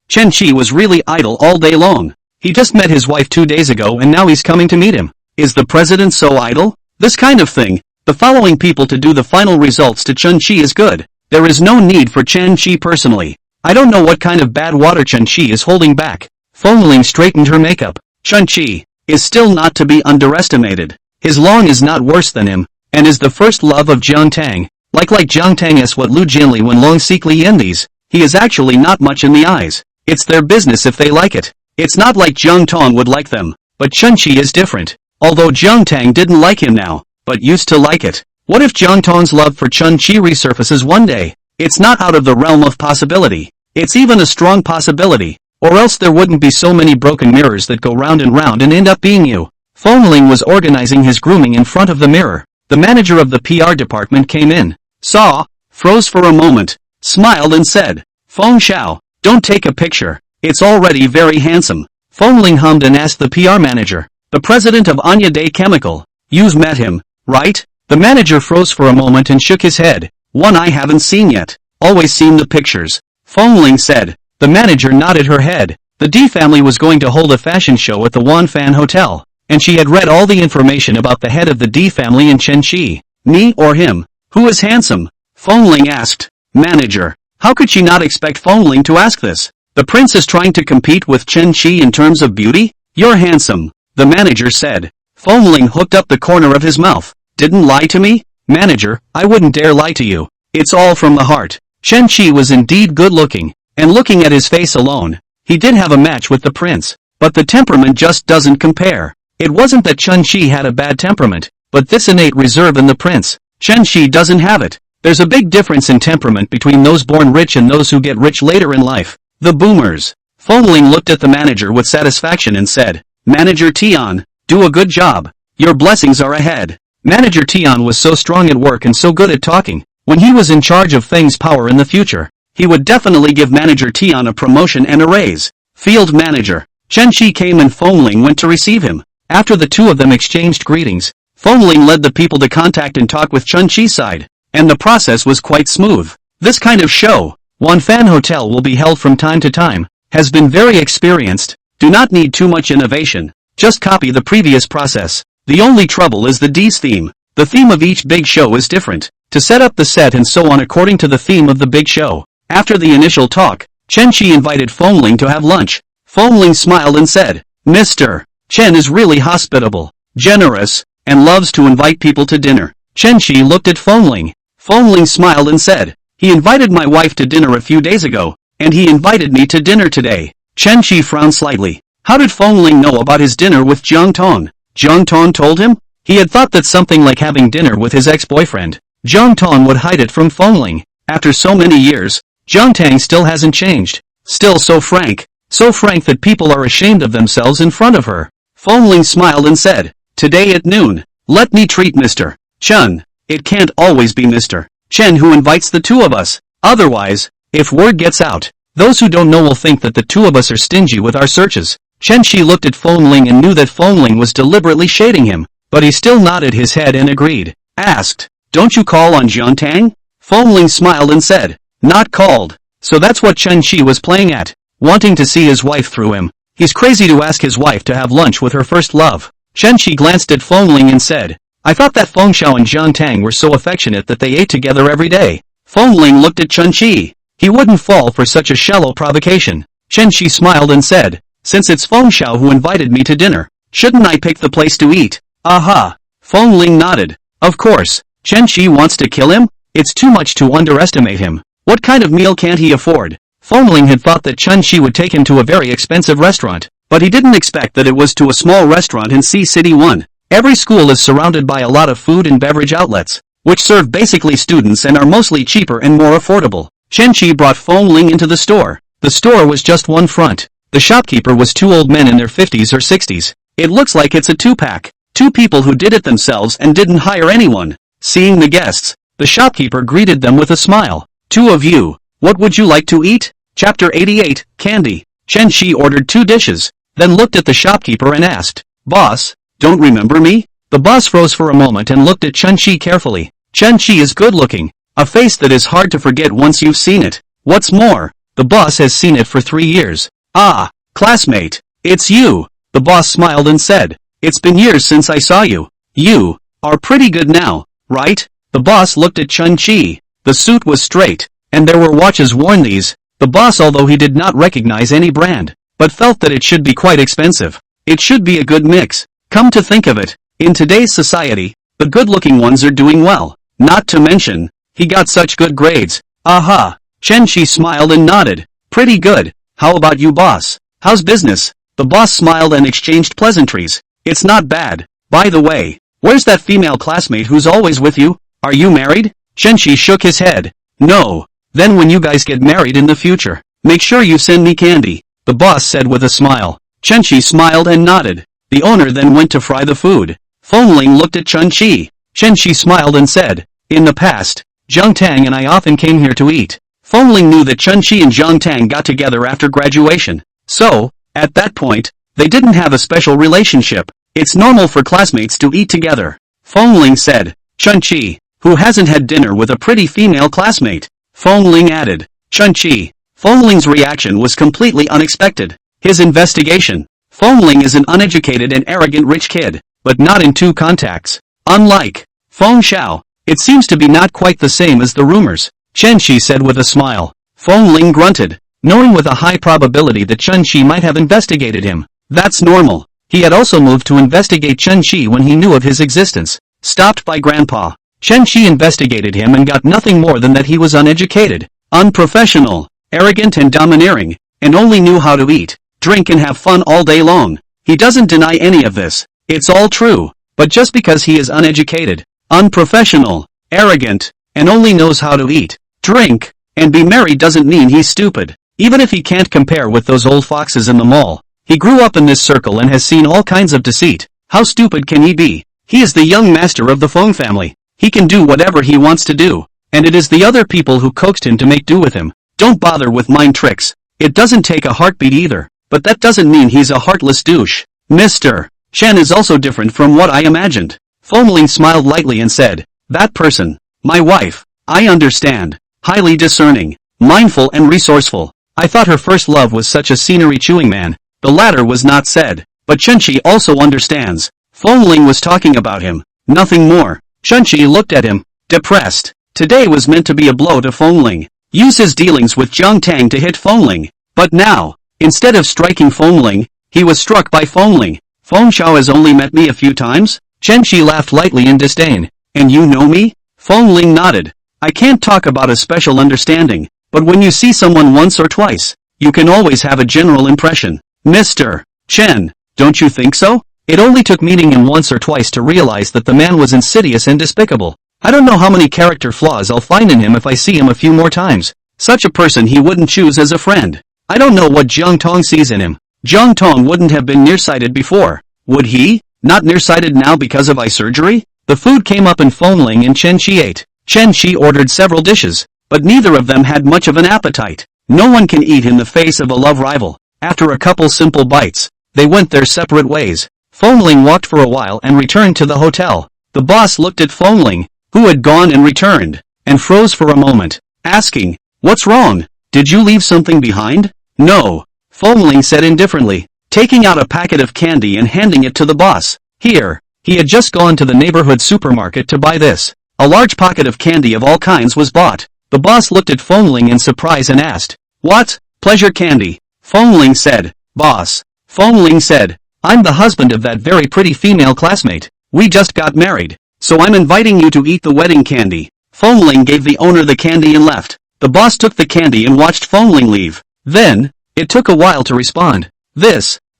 Chen Qi was really idle all day long. He just met his wife 2 days ago and now he's coming to meet him. Is the president so idle? This kind of thing, the following people to do the final results to Chen Qi is good. There is no need for Chen Qi personally. I don't know what kind of bad water Chen Qi is holding back. Fengling straightened her makeup. Chen Qi is still not to be underestimated. His long is not worse than him, and is the first love of Jiang Tang. Like Jiang Tang is what Lu Jianli when long secretly envies. He is actually not much in the eyes. It's their business if they like it. It's not like Jiang Tang would like them, but Chen Qi is different. Although Jiang Tang didn't like him now, but used to like it. What if Jiang Tang's love for Chen Qi resurfaces one day? It's not out of the realm of possibility. It's even a strong possibility, or else there wouldn't be so many broken mirrors that go round and round and end up being you. Fengling was organizing his grooming in front of the mirror. The manager of the PR department came in, saw, froze for a moment, smiled and said, "Feng Xiao, don't take a picture. It's already very handsome." Fengling hummed and asked the PR manager, "The president of Anya Day Chemical, you've met him, right?" The manager froze for a moment and shook his head. "One I haven't seen yet. Always seen the pictures." Fengling said. The manager nodded her head. The D family was going to hold a fashion show at the Wanfan Hotel, and she had read all the information about the head of the D family and Chen Qi. "Me or him? Who is handsome?" Fengling asked. Manager. How could she not expect Fengling to ask this? The prince is trying to compete with Chen Qi in terms of beauty? "You're handsome," the manager said. Fengling hooked up the corner of his mouth. "Didn't lie to me?" "Manager, I wouldn't dare lie to you. It's all from the heart." Chen Qi was indeed good-looking, and looking at his face alone, he did have a match with the prince, but the temperament just doesn't compare. It wasn't that Chen Qi had a bad temperament, but this innate reserve in the prince. Chen Qi doesn't have it. There's a big difference in temperament between those born rich and those who get rich later in life. The boomers. Fengling looked at the manager with satisfaction and said, "Manager Tian, do a good job. Your blessings are ahead." Manager Tian was so strong at work and so good at talking. When he was in charge of Feng's power in the future, he would definitely give Manager Tian a promotion and a raise. Field Manager. Chen Qi came and Fengling went to receive him. After the two of them exchanged greetings, Fengling led the people to contact and talk with Chen Qi's side, and the process was quite smooth. This kind of show, Wanfan Hotel will be held from time to time, has been very experienced, do not need too much innovation, just copy the previous process. The only trouble is the D's theme. The theme of each big show is different, to set up the set and so on according to the theme of the big show. After the initial talk, Chen Qi invited Fengling to have lunch. Fengling smiled and said, "Mr. Chen is really hospitable, generous, and loves to invite people to dinner." Chen Qi looked at Fengling. Fengling smiled and said, "He invited my wife to dinner a few days ago, and he invited me to dinner today." Chen Qi frowned slightly. How did Fengling know about his dinner with Jiang Tang? Jiang Tang told him? He had thought that something like having dinner with his ex-boyfriend, Jiang Tang would hide it from Fengling. After so many years, Jiang Tang still hasn't changed. Still so frank that people are ashamed of themselves in front of her. Fengling smiled and said, "Today at noon, let me treat Mr. Chen. It can't always be Mr. Chen who invites the two of us. Otherwise, if word gets out, those who don't know will think that the two of us are stingy with our searches." Chen Shi looked at Fengling and knew that Fengling was deliberately shading him, but he still nodded his head and agreed. Asked, "Don't you call on Jiang Tang?" Fengling smiled and said, "Not called." So that's what Chen Shi was playing at, wanting to see his wife through him. He's crazy to ask his wife to have lunch with her first love. Chen Shi glanced at Fengling and said, "I thought that Feng Xiao and Jiang Tang were so affectionate that they ate together every day." Fengling looked at Chen Shi. He wouldn't fall for such a shallow provocation. Chen Shi smiled and said, "Since it's Feng Xiao who invited me to dinner, shouldn't I pick the place to eat?" Aha! Fengling nodded. Of course. Chen Shi wants to kill him? It's too much to underestimate him. What kind of meal can't he afford? Fengling had thought that Chen Shi would take him to a very expensive restaurant, but he didn't expect that it was to a small restaurant in City 1. Every school is surrounded by a lot of food and beverage outlets, which serve basically students and are mostly cheaper and more affordable. Chen Shi brought Fengling into the store. The store was just one front. The shopkeeper was two old men in their 50s or 60s. It looks like it's a two-pack. Two people who did it themselves and didn't hire anyone. Seeing the guests, the shopkeeper greeted them with a smile. "Two of you, what would you like to eat?" Chapter 88, Candy. Chen Shi ordered 2 dishes, then looked at the shopkeeper and asked, "Boss, don't remember me?" The boss froze for a moment and looked at Chen Shi carefully. Chen Shi is good-looking, a face that is hard to forget once you've seen it. What's more, the boss has seen it for 3 years. "Ah, classmate, it's you." The boss smiled and said, "It's been years since I saw you. You are pretty good now, right?" The boss looked at Chen Shi. The suit was straight, and there were watches worn these. The boss, although he did not recognize any brand, but felt that it should be quite expensive. It should be a good mix. Come to think of it, in today's society, the good-looking ones are doing well. Not to mention, he got such good grades. Aha! Chen Shi smiled and nodded. Pretty good. How about you, boss? How's business? The boss smiled and exchanged pleasantries. It's not bad. By the way, where's that female classmate who's always with you? Are you married? Chen Shi shook his head. No. Then when you guys get married in the future, make sure you send me candy, the boss said with a smile. Chen Shi smiled and nodded. The owner then went to fry the food. Fengling looked at Chen Shi. Chen Shi smiled and said, "In the past, Jiang Tang and I often came here to eat." Fengling knew that Chen Shi and Jiang Tang got together after graduation. So, at that point, they didn't have a special relationship. It's normal for classmates to eat together. Fengling said, "Chen Shi, who hasn't had dinner with a pretty female classmate?" Fengling added, "Chen Shi." Fengling's reaction was completely unexpected. His investigation. Fengling is an uneducated and arrogant rich kid, but not in 2 contacts. Unlike Feng Xiao, it seems to be not quite the same as the rumors, Chen Shi said with a smile. Fengling grunted, knowing with a high probability that Chen Shi might have investigated him. That's normal. He had also moved to investigate Chen Shi when he knew of his existence. Stopped by Grandpa. Chen Shi investigated him and got nothing more than that he was uneducated, unprofessional, arrogant and domineering, and only knew how to eat, drink and have fun all day long. He doesn't deny any of this. It's all true. But just because he is uneducated, unprofessional, arrogant, and only knows how to eat, drink, and be merry doesn't mean he's stupid. Even if he can't compare with those old foxes in the mall, he grew up in this circle and has seen all kinds of deceit. How stupid can he be? He is the young master of the Feng family. He can do whatever he wants to do, and it is the other people who coaxed him to make do with him. Don't bother with mind tricks. It doesn't take a heartbeat either, but that doesn't mean he's a heartless douche. Mr. Chen is also different from what I imagined. Fengling smiled lightly and said, "That person, my wife, I understand. Highly discerning, mindful and resourceful. I thought her first love was such a scenery-chewing man." The latter was not said, but Chen Shi also understands. Fengling was talking about him, nothing more. Chen Shi looked at him, depressed. Today was meant to be a blow to Fengling. Use his dealings with Jiang Tang to hit Fengling. But now, instead of striking Fengling, he was struck by Fengling. "Feng Xiao has only met me a few times?" Chen Shi laughed lightly in disdain. "And you know me?" Fengling nodded. "I can't talk about a special understanding, but when you see someone once or twice, you can always have a general impression. Mr. Chen, don't you think so? It only took meeting him once or twice to realize that the man was insidious and despicable. I don't know how many character flaws I'll find in him if I see him a few more times. Such a person he wouldn't choose as a friend. I don't know what Jiang Tang sees in him. Jiang Tang wouldn't have been nearsighted before, would he? Not nearsighted now because of eye surgery?" The food came up and Fengling and Chen Shi ate. Chen Shi ordered several dishes, but neither of them had much of an appetite. No one can eat in the face of a love rival. After a couple simple bites, they went their separate ways. Fengling walked for a while and returned to the hotel. The boss looked at Fengling, who had gone and returned, and froze for a moment, asking, "What's wrong? Did you leave something behind?" "No," Fengling said indifferently, taking out a packet of candy and handing it to the boss. "Here." He had just gone to the neighborhood supermarket to buy this. A large pocket of candy of all kinds was bought. The boss looked at Fengling in surprise and asked, "What? Pleasure candy?" Fengling said, "Boss." Fengling said, "I'm the husband of that very pretty female classmate. We just got married, so I'm inviting you to eat the wedding candy." Fengling gave the owner the candy and left. The boss took the candy and watched Fengling leave. Then, it took a while to respond.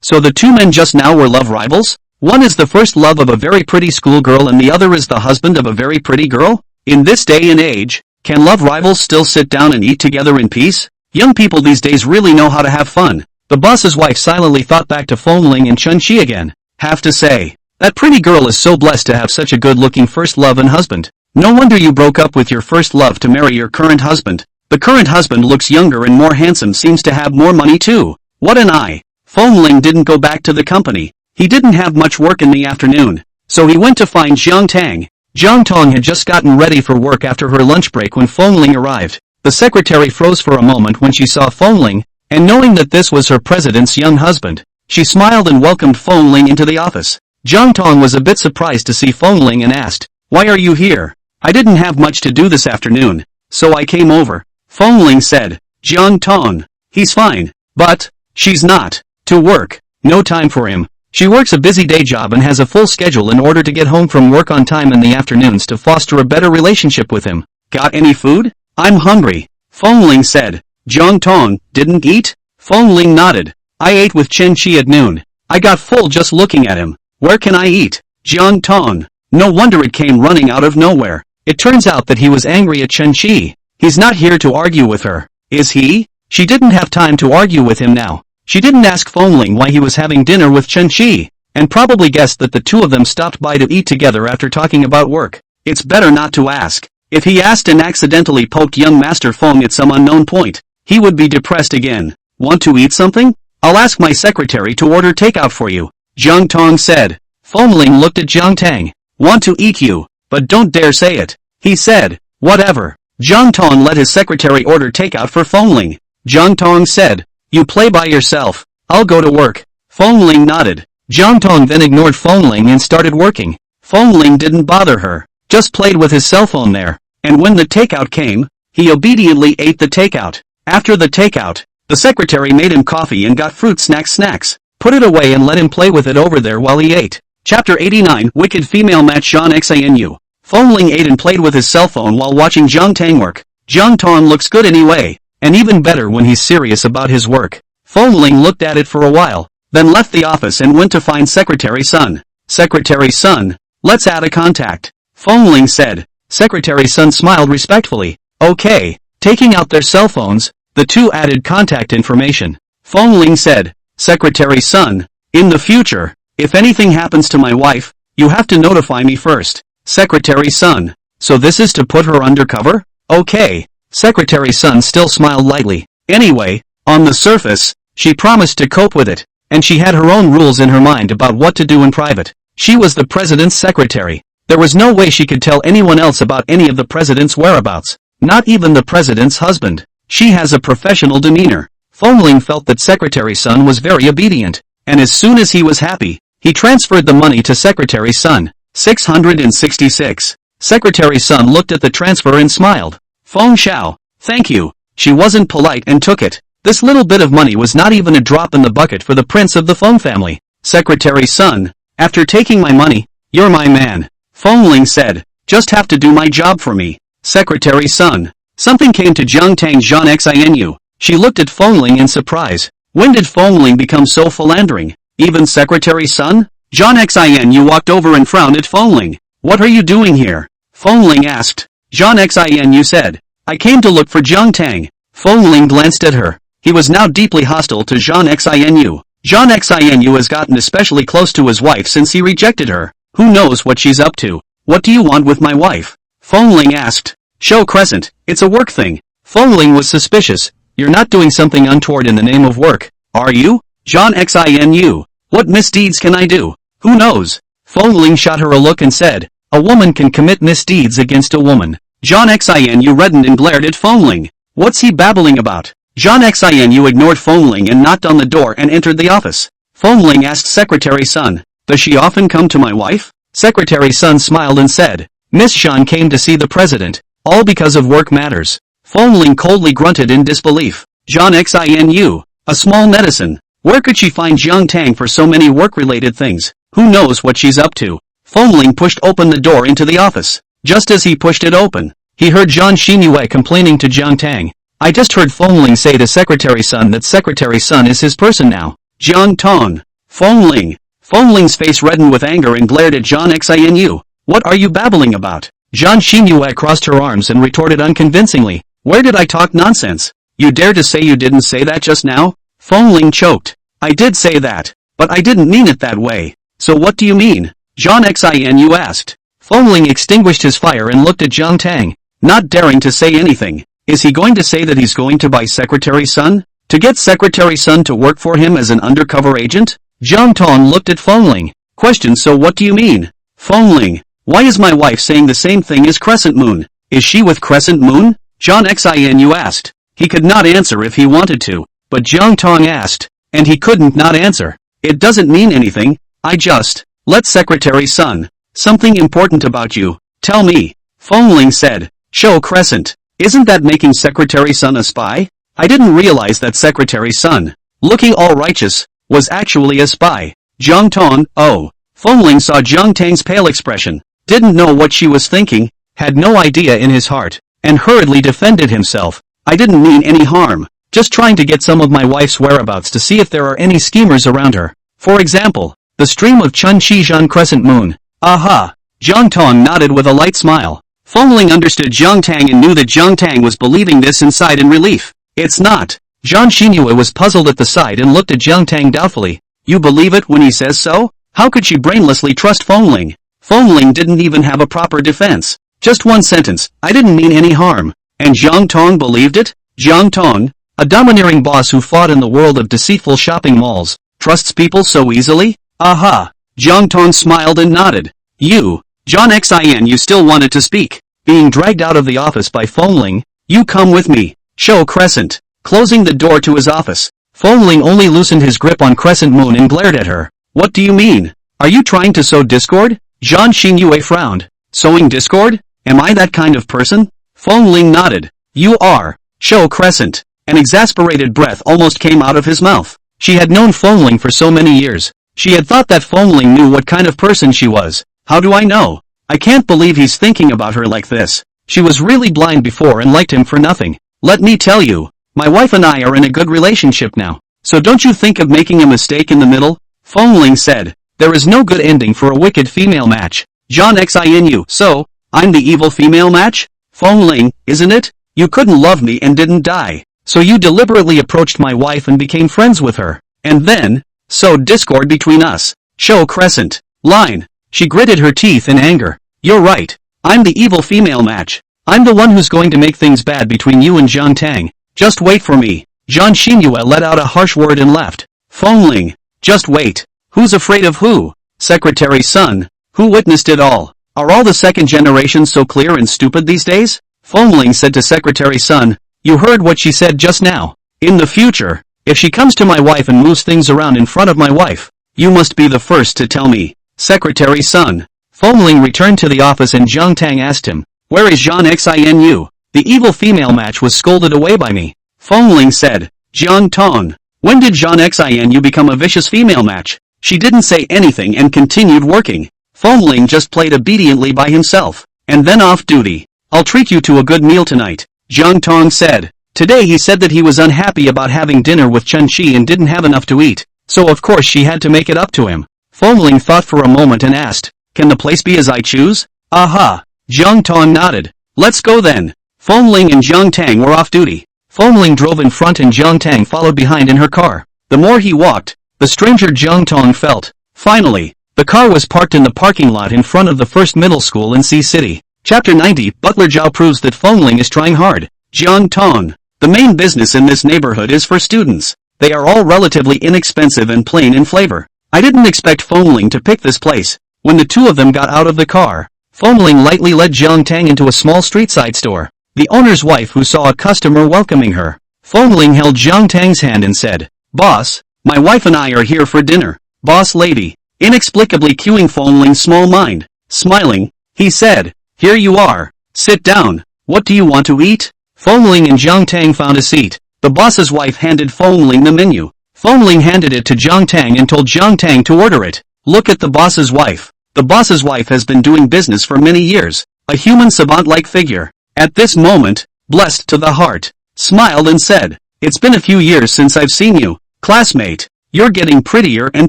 So the two men just now were love rivals? One is the first love of a very pretty schoolgirl and the other is the husband of a very pretty girl? In this day and age, can love rivals still sit down and eat together in peace? Young people these days really know how to have fun. The boss's wife silently thought back to Fengling and Chun-Chi again. Have to say, that pretty girl is so blessed to have such a good-looking first love and husband. No wonder you broke up with your first love to marry your current husband. The current husband looks younger and more handsome, seems to have more money too. What an eye. Fengling didn't go back to the company. He didn't have much work in the afternoon, so he went to find Jiang Tang. Jiang Tang had just gotten ready for work after her lunch break when Fengling arrived. The secretary froze for a moment when she saw Fengling, and knowing that this was her president's young husband, she smiled and welcomed Fengling into the office. Jiang Tang was a bit surprised to see Fengling and asked, "Why are you here?" "I didn't have much to do this afternoon, so I came over." Fengling said, "Jiang Tang, he's fine, but she's not. To work, no time for him. She works a busy day job and has a full schedule in order to get home from work on time in the afternoons to foster a better relationship with him." "Got any food? I'm hungry." Fengling said. Jiang Tang didn't eat? Fengling nodded. "I ate with Chen-Chi at noon. I got full just looking at him. Where can I eat?" Jiang Tang. No wonder it came running out of nowhere. It turns out that he was angry at Chen-Chi. He's not here to argue with her, is he? She didn't have time to argue with him now. She didn't ask Fengling why he was having dinner with Chen-Chi, and probably guessed that the two of them stopped by to eat together after talking about work. It's better not to ask. If he asked and accidentally poked young Master Feng at some unknown point, he would be depressed again. "Want to eat something? I'll ask my secretary to order takeout for you," Jiang Tang said. Fengling looked at Jiang Tang. "Want to eat you, but don't dare say it," he said. "Whatever." Jiang Tang let his secretary order takeout for Fengling. Jiang Tang said, "You play by yourself. I'll go to work." Fengling nodded. Jiang Tang then ignored Fengling and started working. Fengling didn't bother her, just played with his cell phone there, and when the takeout came, he obediently ate the takeout. After the takeout, the secretary made him coffee and got fruit snacks, put it away and let him play with it over there while he ate. Chapter 89 Wicked Female Match Jean Xinu. Fengling ate and played with his cell phone while watching Jiang Tang work. Jiang Tang looks good anyway, and even better when he's serious about his work. Fengling looked at it for a while, then left the office and went to find Secretary Sun. "Secretary Sun, let's add a contact," Fengling said. Secretary Sun smiled respectfully. "Okay." Taking out their cell phones, the two added contact information. Fengling said, "Secretary Sun, in the future, if anything happens to my wife, you have to notify me first." Secretary Sun, "So this is to put her undercover?" "Okay." Secretary Sun still smiled lightly. Anyway, on the surface, she promised to cope with it, and she had her own rules in her mind about what to do in private. She was the president's secretary. There was no way she could tell anyone else about any of the president's whereabouts, not even the president's husband. She has a professional demeanor. Fengling felt that Secretary Sun was very obedient, and as soon as he was happy, he transferred the money to Secretary Sun. 666. Secretary Sun looked at the transfer and smiled. "Feng Xiao, thank you." She wasn't polite and took it. This little bit of money was not even a drop in the bucket for the prince of the Feng family. "Secretary Sun, after taking my money, you're my man," Fengling said. "Just have to do my job for me." Secretary Sun. Something came to Jiang Tang Jean Xinu. She looked at Fengling in surprise. When did Fengling become so philandering? Even Secretary Sun? Jean Xinu walked over and frowned at Fengling. "What are you doing here?" Fengling asked. Jean Xinu said, "I came to look for Jiang Tang." Fengling glanced at her. He was now deeply hostile to Jean Xinu. Jean Xinu has gotten especially close to his wife since he rejected her. Who knows what she's up to? "What do you want with my wife?" Fengling asked. "Show Crescent, it's a work thing." Fengling was suspicious. "You're not doing something untoward in the name of work, are you?" Jean Xinu. What misdeeds can I do? Who knows? Fengling shot her a look and said, a woman can commit misdeeds against a woman. John Xinu reddened and glared at Fengling. What's he babbling about? John Xinu ignored Fengling and knocked on the door and entered the office. Fengling asked Secretary Sun, does she often come to my wife? Secretary Sun smiled and said, Miss Shan came to see the president, all because of work matters. Fengling coldly grunted in disbelief. John Xinu, a small medicine. Where could she find Jiang Tang for so many work-related things? Who knows what she's up to? Fengling pushed open the door into the office. Just as he pushed it open, he heard Zhang Xinyu complaining to Jiang Tang. I just heard Fengling say to Secretary Sun that Secretary Sun is his person now. Jiang Tang. Fengling. Fengling's face reddened with anger and glared at John Xinu. What are you babbling about? Zhang Xinyu crossed her arms and retorted unconvincingly. Where did I talk nonsense? You dare to say you didn't say that just now? Fengling choked. I did say that, but I didn't mean it that way. So what do you mean? John Xinu asked. Fengling extinguished his fire and looked at Jiang Tang, not daring to say anything. Is he going to say that he's going to buy Secretary Sun? To get Secretary Sun to work for him as an undercover agent? Jiang Tang looked at Fengling. Question, so what do you mean? Fengling. Why is my wife saying the same thing as Crescent Moon? Is she with Crescent Moon? John Xinu asked. He could not answer if he wanted to, but Jiang Tang asked, and he couldn't not answer. It doesn't mean anything, I just, let Secretary Sun. Something important about you, tell me. Fengling said, show Crescent. Isn't that making Secretary Sun a spy? I didn't realize that Secretary Sun, looking all righteous, was actually a spy. Jiang Tang, oh. Fengling saw Jiang Tang's pale expression, didn't know what she was thinking, had no idea in his heart, and hurriedly defended himself. I didn't mean any harm, just trying to get some of my wife's whereabouts to see if there are any schemers around her. For example, the stream of Chun Chi-Zhan Crescent Moon. Aha! Jiang Tang nodded with a light smile. Fengling understood Jiang Tang and knew that Jiang Tang was believing this and sighed in relief. It's not. Zhang Xinyu was puzzled at the sight and looked at Jiang Tang doubtfully. You believe it when he says so? How could she brainlessly trust Fengling? Fengling didn't even have a proper defense. Just one sentence, I didn't mean any harm. And Jiang Tang believed it? Jiang Tang, a domineering boss who fought in the world of deceitful shopping malls, trusts people so easily? Aha! Jiang Tang smiled and nodded. You, John Xinu still wanted to speak. Being dragged out of the office by Fengling, you come with me. Show Crescent. Closing the door to his office, Fengling only loosened his grip on Crescent Moon and glared at her. What do you mean? Are you trying to sow discord? Zhang Xinyu frowned. Sowing discord? Am I that kind of person? Fengling nodded. You are. Show Crescent. An exasperated breath almost came out of his mouth. She had known Fengling for so many years. She had thought that Fengling knew what kind of person she was. How do I know? I can't believe he's thinking about her like this. She was really blind before and liked him for nothing. Let me tell you. My wife and I are in a good relationship now, so don't you think of making a mistake in the middle? Fengling said, there is no good ending for a wicked female match. John Xinu, so, I'm the evil female match? Fengling, isn't it? You couldn't love me and didn't die, so you deliberately approached my wife and became friends with her, and then, sowed discord between us. Show Crescent. Line. She gritted her teeth in anger. You're right. I'm the evil female match. I'm the one who's going to make things bad between you and Jiang Tang. Just wait for me. Zhang Xinyu let out a harsh word and left. Fengling. Just wait. Who's afraid of who? Secretary Sun. Who witnessed it all? Are all the second generations so clear and stupid these days? Fengling said to Secretary Sun. You heard what she said just now. In the future, if she comes to my wife and moves things around in front of my wife, you must be the first to tell me. Secretary Sun. Fengling returned to the office and Jiang Tang asked him, where is Zhang Xinu? The evil female match was scolded away by me. Fengling said, Jiang Tang. When did Zhang Xinu become a vicious female match? She didn't say anything and continued working. Fengling just played obediently by himself, and then off duty. I'll treat you to a good meal tonight, Jiang Tang said. Today he said that he was unhappy about having dinner with Chun Chi and didn't have enough to eat, so of course she had to make it up to him. Fengling thought for a moment and asked, can the place be as I choose? Aha! Jiang Tang nodded. Let's go then. Fengling and Jiang Tang were off duty. Fengling drove in front and Jiang Tang followed behind in her car. The more he walked, the stranger Jiang Tang felt. Finally, the car was parked in the parking lot in front of the first middle school in C City. Chapter 90, Butler Zhao proves that Fengling is trying hard. Jiang Tang. The main business in this neighborhood is for students. They are all relatively inexpensive and plain in flavor. I didn't expect Fengling to pick this place. When the two of them got out of the car, Fengling lightly led Jiang Tang into a small street-side store. The owner's wife who saw a customer welcoming her. Fengling held Jiang Tang's hand and said, "Boss, my wife and I are here for dinner." "Boss lady," inexplicably cueing Fengling's small mind. Smiling, he said, "Here you are. Sit down. What do you want to eat?" Fengling and Jiang Tang found a seat. The boss's wife handed Fengling the menu. Fengling handed it to Jiang Tang and told Jiang Tang to order it. Look at the boss's wife. The boss's wife has been doing business for many years. A human savant-like figure. At this moment, blessed to the heart, smiled and said, "It's been a few years since I've seen you, classmate. You're getting prettier and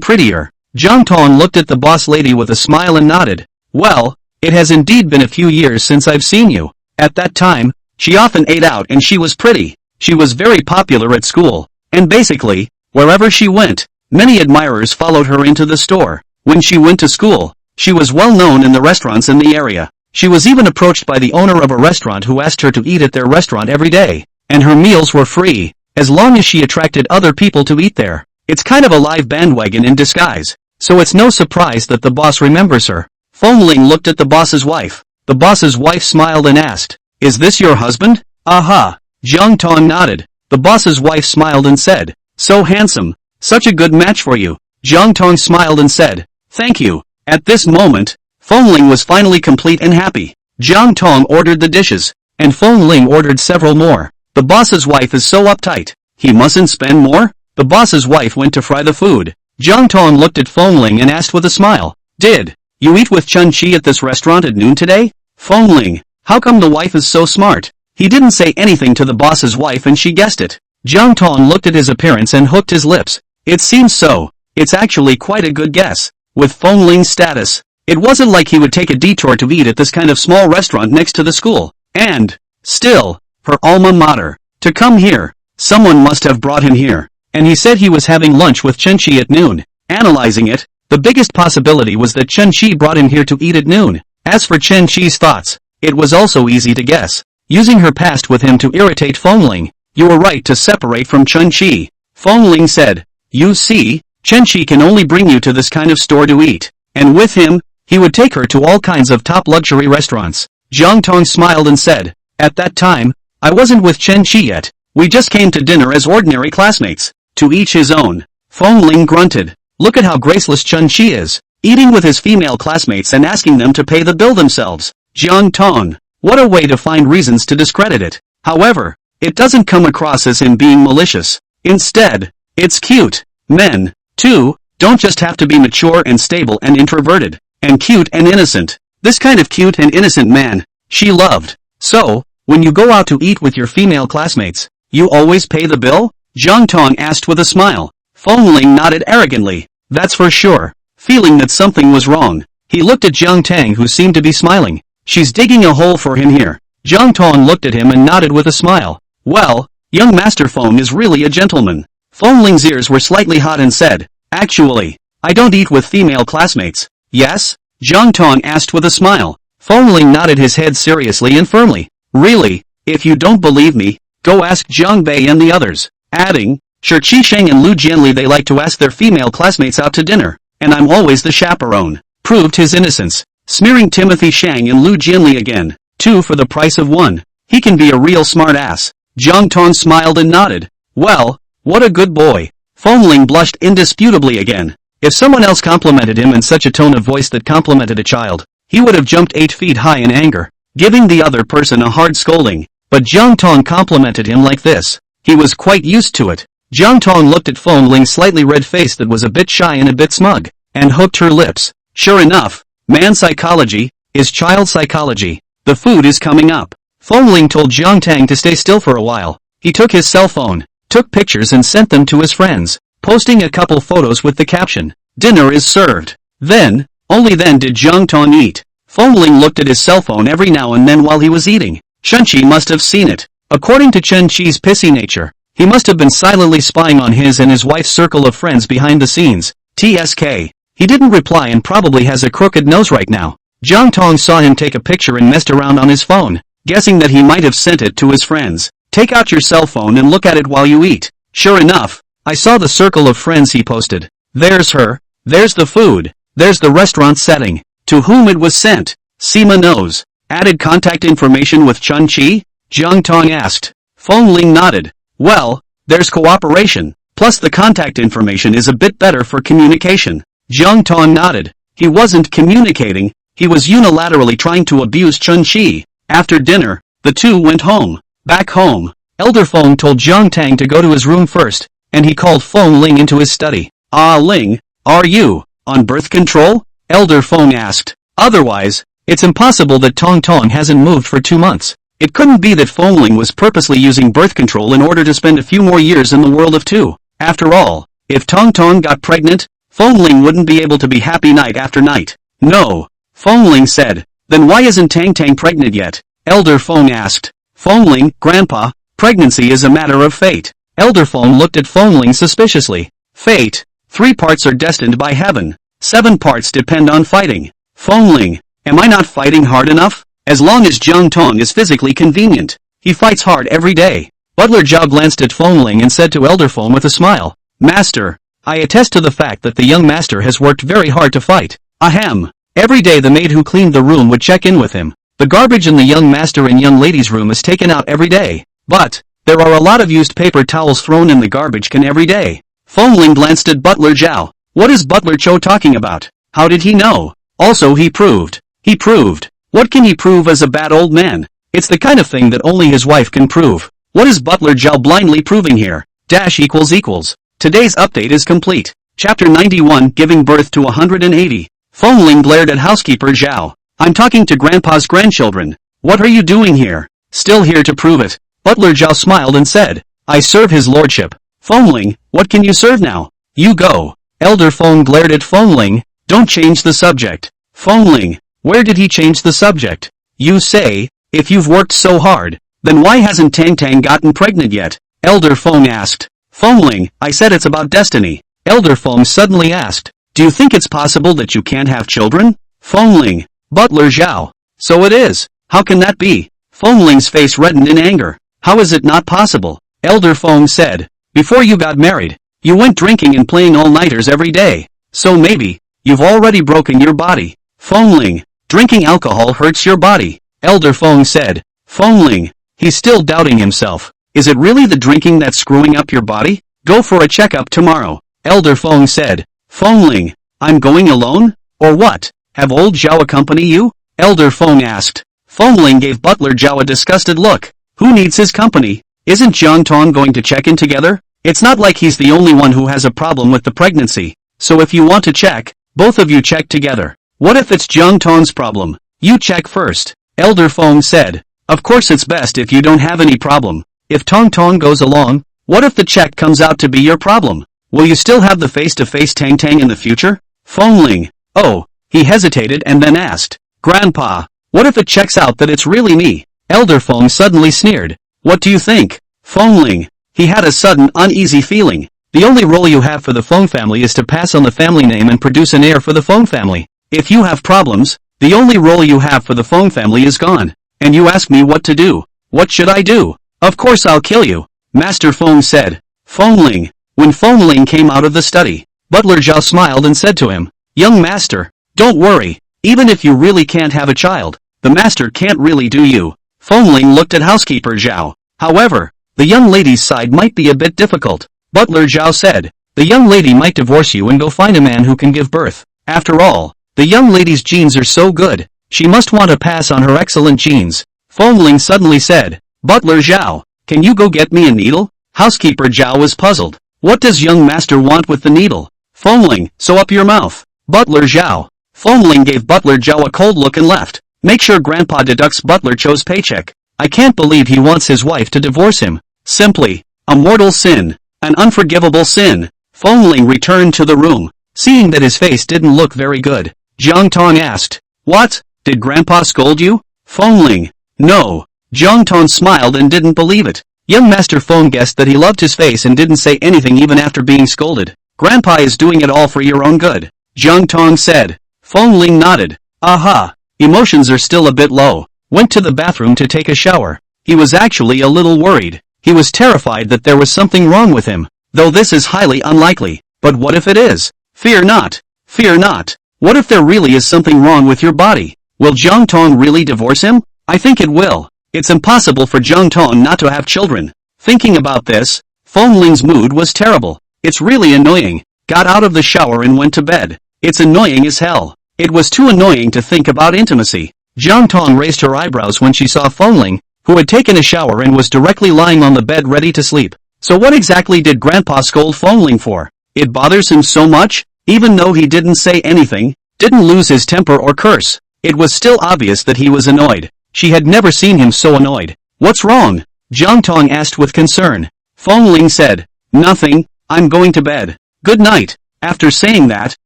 prettier." Jiang Tang looked at the boss lady with a smile and nodded. "Well, it has indeed been a few years since I've seen you. At that time, she often ate out and she was pretty. She was very popular at school, and basically, wherever she went, many admirers followed her into the store. When she went to school, she was well known in the restaurants in the area. She was even approached by the owner of a restaurant who asked her to eat at their restaurant every day, and her meals were free, as long as she attracted other people to eat there. It's kind of a live bandwagon in disguise, so it's no surprise that the boss remembers her." Fengling looked at the boss's wife. The boss's wife smiled and asked, "Is this your husband?" "Aha." Jiang Tang nodded. The boss's wife smiled and said, "So handsome. Such a good match for you." Jiang Tang smiled and said, "Thank you." At this moment, Fengling was finally complete and happy. Jiang Tang ordered the dishes, and Fengling ordered several more. The boss's wife is so uptight. He mustn't spend more? The boss's wife went to fry the food. Jiang Tang looked at Fengling and asked with a smile, "Did you eat with Chun-Chi at this restaurant at noon today?" Fengling, how come the wife is so smart? He didn't say anything to the boss's wife and she guessed it. Jiang Tang looked at his appearance and hooked his lips. It seems so. It's actually quite a good guess. With Fengling's status, it wasn't like he would take a detour to eat at this kind of small restaurant next to the school. And, still, her alma mater. To come here, someone must have brought him here. And he said he was having lunch with Chun-Chi at noon. Analyzing it, the biggest possibility was that Chun-Chi brought him here to eat at noon. As for Chun-Chi's thoughts, it was also easy to guess. Using her past with him to irritate Fengling, "You were right to separate from Chun-Chi." Fengling said, "You see, Chun-Chi can only bring you to this kind of store to eat. And with him, he would take her to all kinds of top luxury restaurants." Jiang Tang smiled and said, "At that time, I wasn't with Chun-Chi yet. We just came to dinner as ordinary classmates. To each his own." Fengling grunted. Look at how graceless Chun-Chi is, eating with his female classmates and asking them to pay the bill themselves. Jiang Tang, what a way to find reasons to discredit it. However, it doesn't come across as him being malicious. Instead, it's cute. Men, too, don't just have to be mature and stable and introverted, and cute and innocent. This kind of cute and innocent man, she loved. So, when you go out to eat with your female classmates, you always pay the bill? Jiang Tang asked with a smile. Fengling nodded arrogantly. That's for sure. Feeling that something was wrong, he looked at Jiang Tang who seemed to be smiling. She's digging a hole for him here. Jiang Tang looked at him and nodded with a smile. Well, young Master Feng is really a gentleman. Fengling's ears were slightly hot and said, "Actually, I don't eat with female classmates." "Yes?" Jiang Tang asked with a smile. Fengling nodded his head seriously and firmly. "Really? If you don't believe me, go ask Jiang Bei and the others." Adding, "Sure, Qi Sheng and Lu Jianli they like to ask their female classmates out to dinner, and I'm always the chaperone." Proved his innocence. Smearing Timothy Shang and Lu Jianli again. 2 for the price of 1. He can be a real smart ass. Jiang Tang smiled and nodded. Well, what a good boy. Fengling blushed indisputably again. If someone else complimented him in such a tone of voice that complimented a child, he would have jumped 8 feet high in anger, giving the other person a hard scolding. But Jiang Tang complimented him like this. He was quite used to it. Jiang Tang looked at Fengling's slightly red face that was a bit shy and a bit smug, and hooked her lips. Sure enough, man psychology is child psychology. The food is coming up. Fengling told Jiang Tang to stay still for a while. He took his cell phone, took pictures and sent them to his friends, posting a couple photos with the caption, "Dinner is served." Then, only then did Jiang Tang eat. Fengling looked at his cell phone every now and then while he was eating. Chun-Chi must have seen it. According to Chun-Chi's pissy nature, he must have been silently spying on his and his wife's circle of friends behind the scenes. TSK. He didn't reply and probably has a crooked nose right now. Jiang Tang saw him take a picture and messed around on his phone, guessing that he might have sent it to his friends. Take out your cell phone and look at it while you eat. Sure enough, I saw the circle of friends he posted. There's her, There's the food. There's the restaurant setting. To whom it was sent. Sima knows. Added contact information with Chun-Chi? Jiang Tang asked. Feng Ling nodded. Well, there's cooperation. Plus the contact information is a bit better for communication. Jiang Tang nodded. He wasn't communicating. He was unilaterally trying to abuse Chun-Chi. After dinner, the two went home. Back home, Elder Feng told Jiang Tang to go to his room first, and he called Feng Ling into his study. Ah Ling, are you on birth control? Elder Feng asked. Otherwise, it's impossible that Tong Tong hasn't moved for 2 months. It couldn't be that Feng Ling was purposely using birth control in order to spend a few more years in the world of two. After all, if Tong Tong got pregnant, Feng Ling wouldn't be able to be happy night after night. No, Feng Ling said. Then why isn't Tang Tang pregnant yet? Elder Feng asked. Feng Ling, Grandpa, pregnancy is a matter of fate. Elder Feng looked at Feng Ling suspiciously. Fate. 3 parts are destined by heaven. 7 parts depend on fighting. Feng Ling, am I not fighting hard enough? As long as Jiang Tong is physically convenient. He fights hard every day. Butler Zhao glanced at Feng Ling and said to Elder Feng with a smile. Master, I attest to the fact that the young master has worked very hard to fight. Ahem. Every day the maid who cleaned the room would check in with him. The garbage in the young master and young lady's room is taken out every day. But, there are a lot of used paper towels thrown in the garbage can every day. Feng Ling glanced at Butler Zhao. What is Butler Cho talking about? How did he know? Also he proved. He proved. What can he prove as a bad old man? It's the kind of thing that only his wife can prove. What is Butler Zhao blindly proving here? Dash equals equals. Today's update is complete. Chapter 91 Giving Birth to 180. Feng Ling glared at housekeeper Zhao. I'm talking to Grandpa's grandchildren. What are you doing here? Still here to prove it. Butler Zhao smiled and said, I serve his lordship. Feng Ling, what can you serve now? You go. Elder Feng glared at Feng Ling. Don't change the subject. Feng Ling, where did he change the subject? You say, if you've worked so hard, then why hasn't Tang Tang gotten pregnant yet? Elder Feng asked. Feng Ling, I said it's about destiny. Elder Feng suddenly asked, do you think it's possible that you can't have children? Feng Ling, Butler Zhao. So it is. How can that be? Feng Ling's face reddened in anger. How is it not possible? Elder Feng said. Before you got married, you went drinking and playing all-nighters every day. So maybe, you've already broken your body. Feng Ling, drinking alcohol hurts your body. Elder Feng said. Feng Ling, he's still doubting himself. Is it really the drinking that's screwing up your body? Go for a checkup tomorrow. Elder Feng said. Feng Ling, I'm going alone? Or what? Have old Zhao accompany you? Elder Feng asked. Feng Ling gave Butler Zhao a disgusted look. Who needs his company? Isn't Jiang Tong going to check in together? It's not like he's the only one who has a problem with the pregnancy. So if you want to check, both of you check together. What if it's Jiang Tong's problem? You check first. Elder Feng said. Of course it's best if you don't have any problem. If Tong Tong goes along, what if the check comes out to be your problem? Will you still have the face-to-face Tang Tang in the future? Feng Ling. Oh. He hesitated and then asked. Grandpa, what if it checks out that it's really me? Elder Feng suddenly sneered. What do you think? Feng Ling. He had a sudden uneasy feeling. The only role you have for the Feng family is to pass on the family name and produce an heir for the Feng family. If you have problems, the only role you have for the Feng family is gone. And you ask me what to do. What should I do? Of course I'll kill you. Master Feng said. Feng Ling. When Feng Ling came out of the study, Butler Zhao smiled and said to him, Young master, don't worry, even if you really can't have a child, the master can't really do you. Feng Ling looked at housekeeper Zhao. However, the young lady's side might be a bit difficult. Butler Zhao said, the young lady might divorce you and go find a man who can give birth. After all, the young lady's genes are so good, she must want to pass on her excellent genes. Feng Ling suddenly said, Butler Zhao, can you go get me a needle? Housekeeper Zhao was puzzled. What does young master want with the needle? Feng Ling, sew up your mouth. Butler Zhao. Feng Ling gave Butler Zhao a cold look and left. Make sure Grandpa deducts Butler Cho's paycheck. I can't believe he wants his wife to divorce him. Simply, a mortal sin. An unforgivable sin. Feng Ling returned to the room, seeing that his face didn't look very good. Jiang Tong asked, What? Did Grandpa scold you? Feng Ling. No. Jiang Tong smiled and didn't believe it. Young Master Feng guessed that he loved his face and didn't say anything even after being scolded. Grandpa is doing it all for your own good. Jiang Tong said. Feng Ling nodded. Aha. Emotions are still a bit low. Went to the bathroom to take a shower. He was actually a little worried. He was terrified that there was something wrong with him. Though this is highly unlikely. But what if it is? Fear not. Fear not. What if there really is something wrong with your body? Will Jiang Tang really divorce him? I think it will. It's impossible for Jiang Tang not to have children. Thinking about this, Feng Ling's mood was terrible. It's really annoying. Got out of the shower and went to bed. It's annoying as hell. It was too annoying to think about intimacy. Jiang Tang raised her eyebrows when she saw Feng Ling, who had taken a shower and was directly lying on the bed ready to sleep. So what exactly did Grandpa scold Feng Ling for? It bothers him so much? Even though he didn't say anything, didn't lose his temper or curse, it was still obvious that he was annoyed. She had never seen him so annoyed. What's wrong? Jiang Tang asked with concern. Feng Ling said, nothing, I'm going to bed. Good night. After saying that,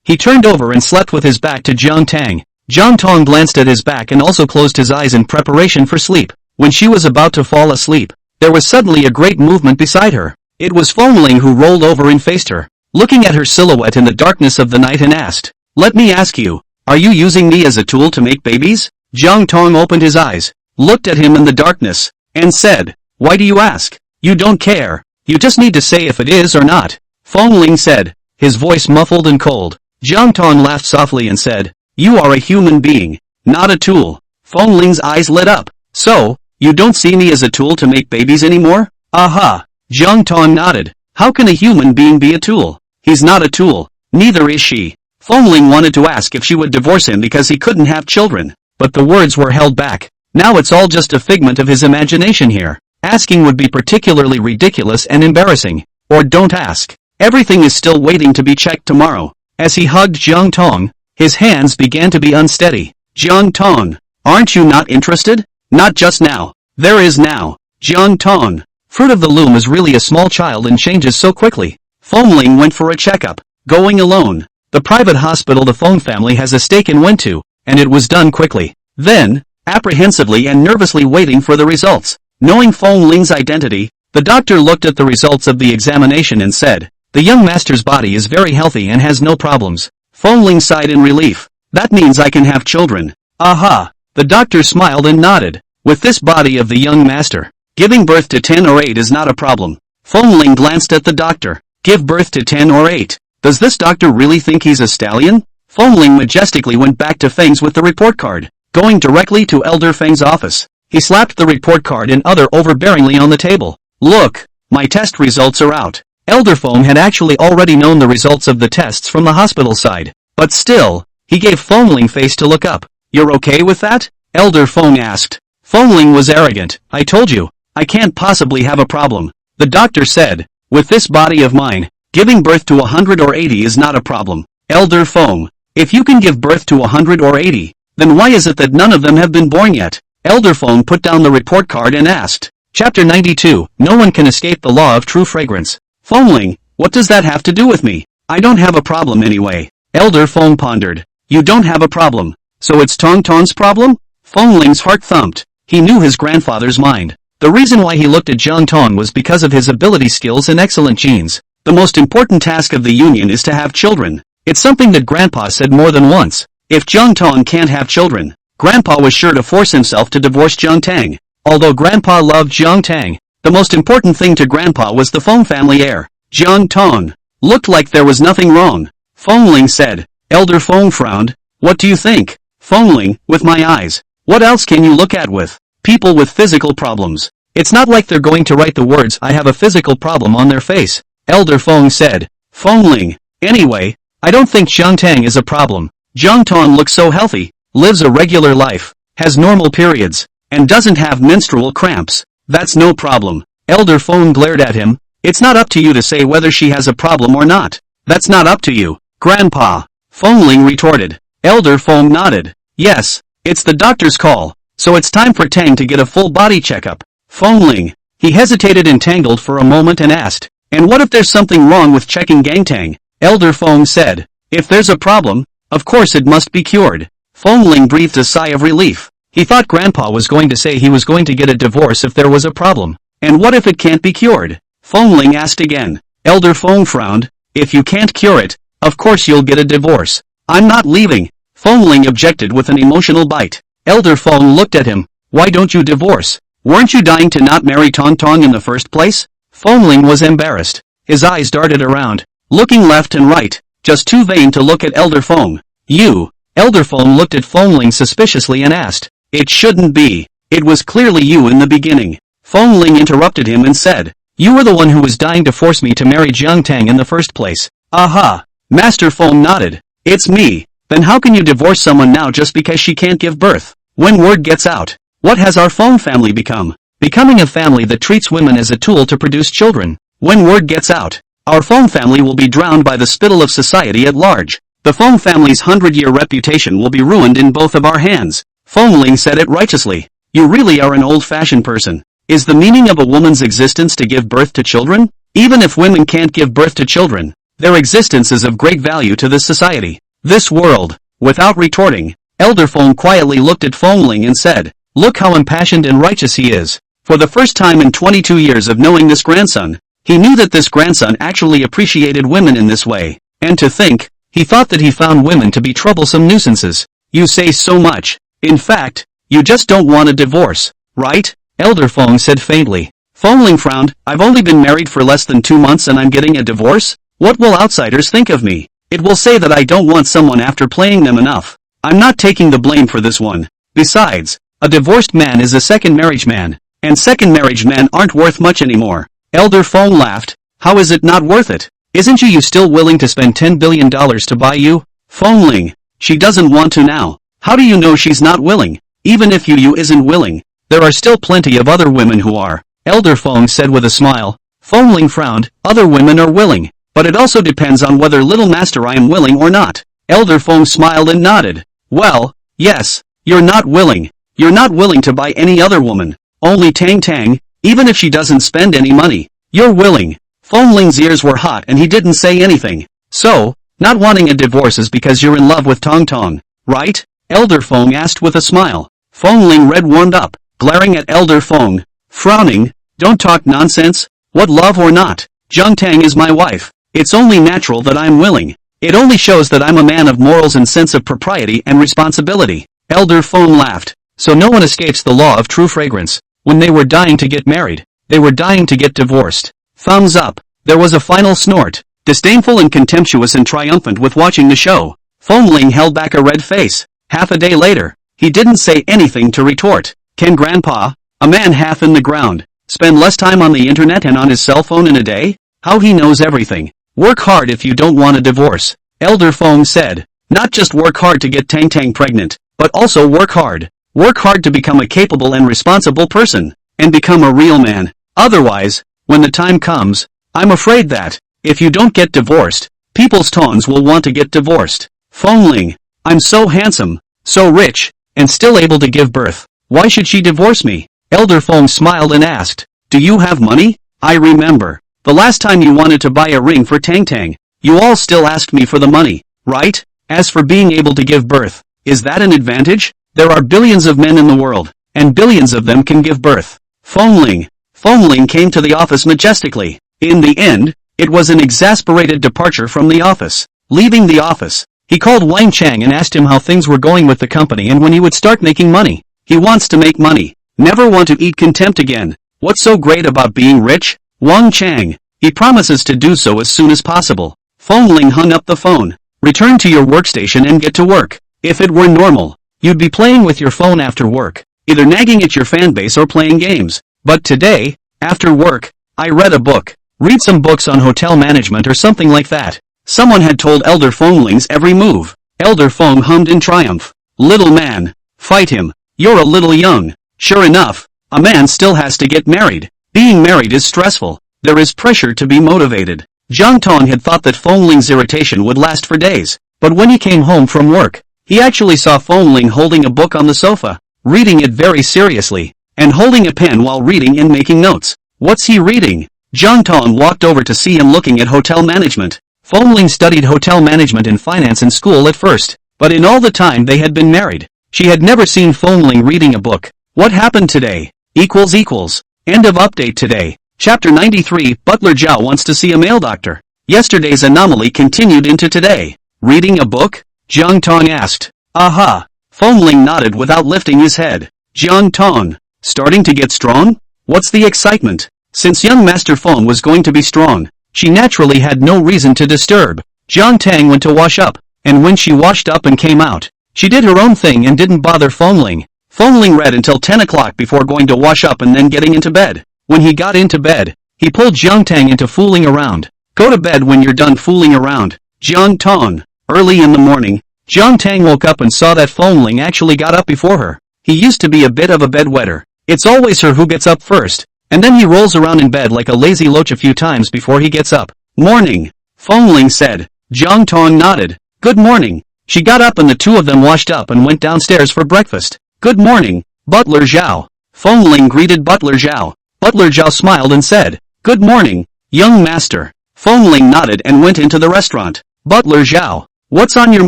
he turned over and slept with his back to Jiang Tang. Jiang Tang glanced at his back and also closed his eyes in preparation for sleep. When she was about to fall asleep, there was suddenly a great movement beside her. It was Feng Ling who rolled over and faced her, looking at her silhouette in the darkness of the night and asked, let me ask you, are you using me as a tool to make babies? Jiang Tang opened his eyes, looked at him in the darkness, and said, why do you ask? You don't care. You just need to say if it is or not. Feng Ling said, his voice muffled and cold. Jiang Tang laughed softly and said, you are a human being, not a tool. Feng Ling's eyes lit up. So, you don't see me as a tool to make babies anymore? Aha. Jiang Tang nodded. How can a human being be a tool? He's not a tool. Neither is she. Feng Ling wanted to ask if she would divorce him because he couldn't have children, but the words were held back. Now it's all just a figment of his imagination here. Asking would be particularly ridiculous and embarrassing. Or don't ask. Everything is still waiting to be checked tomorrow. As he hugged Jiang Tang, his hands began to be unsteady. Jiang Tang, aren't you not interested? Not just now. There is now. Jiang Tang. Fruit of the Loom is really a small child and changes so quickly. Feng Ling went for a checkup. Going alone. The private hospital the Feng family has a stake in went to, and it was done quickly. Then, apprehensively and nervously waiting for the results. Knowing Feng Ling's identity, the doctor looked at the results of the examination and said, the young master's body is very healthy and has no problems. Feng Ling sighed in relief. That means I can have children. Aha. The doctor smiled and nodded. With this body of the young master, giving birth to 10 or 8 is not a problem. Feng Ling glanced at the doctor. Give birth to 10 or 8. Does this doctor really think he's a stallion? Feng Ling majestically went back to Feng's with the report card. Going directly to Elder Feng's office, he slapped the report card and other overbearingly on the table. Look, my test results are out. Elder Feng had actually already known the results of the tests from the hospital side. But still, he gave Feng Ling face to look up. You're okay with that? Elder Feng asked. Feng Ling was arrogant. I told you, I can't possibly have a problem. The doctor said, with this body of mine, giving birth to 100 or 80 is not a problem. Elder Feng, if you can give birth to 100 or 80, then why is it that none of them have been born yet? Elder Feng put down the report card and asked. Chapter 92, No one can escape the law of true fragrance. Feng Ling, what does that have to do with me? I don't have a problem anyway. Elder Feng pondered. You don't have a problem. So it's Tong Tong's problem? Feng Ling's heart thumped. He knew his grandfather's mind. The reason why he looked at Jiang Tang was because of his ability skills and excellent genes. The most important task of the union is to have children. It's something that Grandpa said more than once. If Jiang Tang can't have children, Grandpa was sure to force himself to divorce Jiang Tang. Although Grandpa loved Jiang Tang, the most important thing to Grandpa was the Feng family heir. Jiang Tang looked like there was nothing wrong. Feng Ling said. Elder Feng frowned. What do you think? Feng Ling, with my eyes. What else can you look at with people with physical problems? It's not like they're going to write the words I have a physical problem on their face. Elder Feng said. Feng Ling. Anyway, I don't think Jiang Tang is a problem. Jiang Tang looks so healthy, lives a regular life, has normal periods, and doesn't have menstrual cramps. That's no problem. Elder Feng glared at him. It's not up to you to say whether she has a problem or not. That's not up to you, Grandpa. Feng Ling retorted. Elder Feng nodded. Yes, it's the doctor's call, so it's time for Tang to get a full body checkup. Feng Ling. He hesitated and tangled for a moment and asked, and what if there's something wrong with checking Gang Tang? Elder Feng said. If there's a problem, of course it must be cured. Feng Ling breathed a sigh of relief. He thought Grandpa was going to say he was going to get a divorce if there was a problem. And what if it can't be cured? Feng Ling asked again. Elder Feng frowned. If you can't cure it, of course you'll get a divorce. I'm not leaving. Feng Ling objected with an emotional bite. Elder Feng looked at him. Why don't you divorce? Weren't you dying to not marry Tong Tong in the first place? Feng Ling was embarrassed. His eyes darted around, looking left and right. just too vain to look at Elder Feng. You. Elder Feng looked at Fengling suspiciously and asked. It shouldn't be. It was clearly you in the beginning. Fengling interrupted him and said. You were the one who was dying to force me to marry Jiang Tang in the first place. Aha. Master Feng nodded. It's me. Then how can you divorce someone now just because she can't give birth? When word gets out, what has our Feng family become? Becoming a family that treats women as a tool to produce children. When word gets out, our Feng family will be drowned by the spittle of society at large. The Feng family's 100-year reputation will be ruined in both of our hands. Fengling said it righteously. You really are an old-fashioned person. Is the meaning of a woman's existence to give birth to children? Even if women can't give birth to children, their existence is of great value to this society, this world. Without retorting, Elder Feng quietly looked at Fengling and said, look how impassioned and righteous he is. For the first time in 22 years of knowing this grandson, he knew that this grandson actually appreciated women in this way. And to think, he thought that he found women to be troublesome nuisances. You say so much. In fact, you just don't want a divorce, right? Elder Feng said faintly. Fengling frowned. I've only been married for less than 2 months and I'm getting a divorce? What will outsiders think of me? It will say that I don't want someone after playing them enough. I'm not taking the blame for this one. Besides, a divorced man is a second marriage man, and second marriage men aren't worth much anymore. Elder Feng laughed. How is it not worth it? Isn't you still willing to spend $10 billion to buy you? Fengling. She doesn't want to now. How do you know she's not willing? Even if you isn't willing, there are still plenty of other women who are. Elder Feng said with a smile. Fengling frowned. Other women are willing. But it also depends on whether little master I am willing or not. Elder Feng smiled and nodded. Well, yes, you're not willing. You're not willing to buy any other woman. Only Tang Tang, even if she doesn't spend any money. You're willing. Fengling's ears were hot and he didn't say anything. So, not wanting a divorce is because you're in love with Tong Tong, right? Elder Feng asked with a smile. Fengling red warmed up, glaring at Elder Feng. Frowning. Don't talk nonsense. What, love or not? Jiang Tang is my wife. It's only natural that I'm willing. It only shows that I'm a man of morals and sense of propriety and responsibility. Elder Feng laughed. So no one escapes the law of true fragrance. When they were dying to get married, they were dying to get divorced. Thumbs up. There was a final snort. Disdainful and contemptuous and triumphant with watching the show. Fengling held back a red face. Half a day later, he didn't say anything to retort. Can Grandpa, a man half in the ground, spend less time on the internet and on his cell phone in a day? How he knows everything. Work hard if you don't want a divorce. Elder Feng said. Not just work hard to get Tang Tang pregnant, but also work hard. Work hard to become a capable and responsible person, and become a real man. Otherwise, when the time comes, I'm afraid that, if you don't get divorced, people's tones will want to get divorced. Fengling. I'm so handsome, so rich, and still able to give birth. Why should she divorce me? Elder Feng smiled and asked. Do you have money? I remember. The last time you wanted to buy a ring for Tang Tang, you all still asked me for the money, right? As for being able to give birth, is that an advantage? There are billions of men in the world, and billions of them can give birth. Fengling. Fengling came to the office majestically. In the end, it was an exasperated departure from the office. Leaving the office, he called Wang Chang and asked him how things were going with the company and when he would start making money. He wants to make money. Never want to eat contempt again. What's so great about being rich? Wang Chang. He promises to do so as soon as possible. Fengling hung up the phone. Return to your workstation and get to work. If it were normal, you'd be playing with your phone after work, either nagging at your fanbase or playing games. But today, after work, I read a book. Read some books on hotel management or something like that. Someone had told Elder Fengling's every move. Elder Feng hummed in triumph. Little man. Fight him. You're a little young. Sure enough, a man still has to get married. Being married is stressful. There is pressure to be motivated. Jiang Tang had thought that Fengling's irritation would last for days, but when he came home from work, he actually saw Fengling holding a book on the sofa, reading it very seriously, and holding a pen while reading and making notes. What's he reading? Jiang Tang walked over to see him looking at hotel management. Fengling studied hotel management and finance in school at first, but in all the time they had been married, she had never seen Fengling reading a book. What happened today? End of update today. Chapter 93, Butler Zhao wants to see a male doctor. Yesterday's anomaly continued into today. Reading a book? Jiang Tang asked. Aha. Fengling nodded without lifting his head. Jiang Tang. Starting to get strong? What's the excitement? Since young Master Feng was going to be strong, she naturally had no reason to disturb. Jiang Tang went to wash up, and when she washed up and came out, she did her own thing and didn't bother Fengling. Fengling read until 10 o'clock before going to wash up and then getting into bed. When he got into bed, he pulled Jiang Tang into fooling around. Go to bed when you're done fooling around. Jiang Tang. Early in the morning, Jiang Tang woke up and saw that Fengling actually got up before her. He used to be a bit of a bedwetter. It's always her who gets up first, and then he rolls around in bed like a lazy loach a few times before he gets up. Morning, Fengling said. Jiang Tang nodded. Good morning. She got up and the two of them washed up and went downstairs for breakfast. Good morning, Butler Zhao. Fengling greeted Butler Zhao. Butler Zhao smiled and said, Good morning, young master. Fengling nodded and went into the restaurant. Butler Zhao. What's on your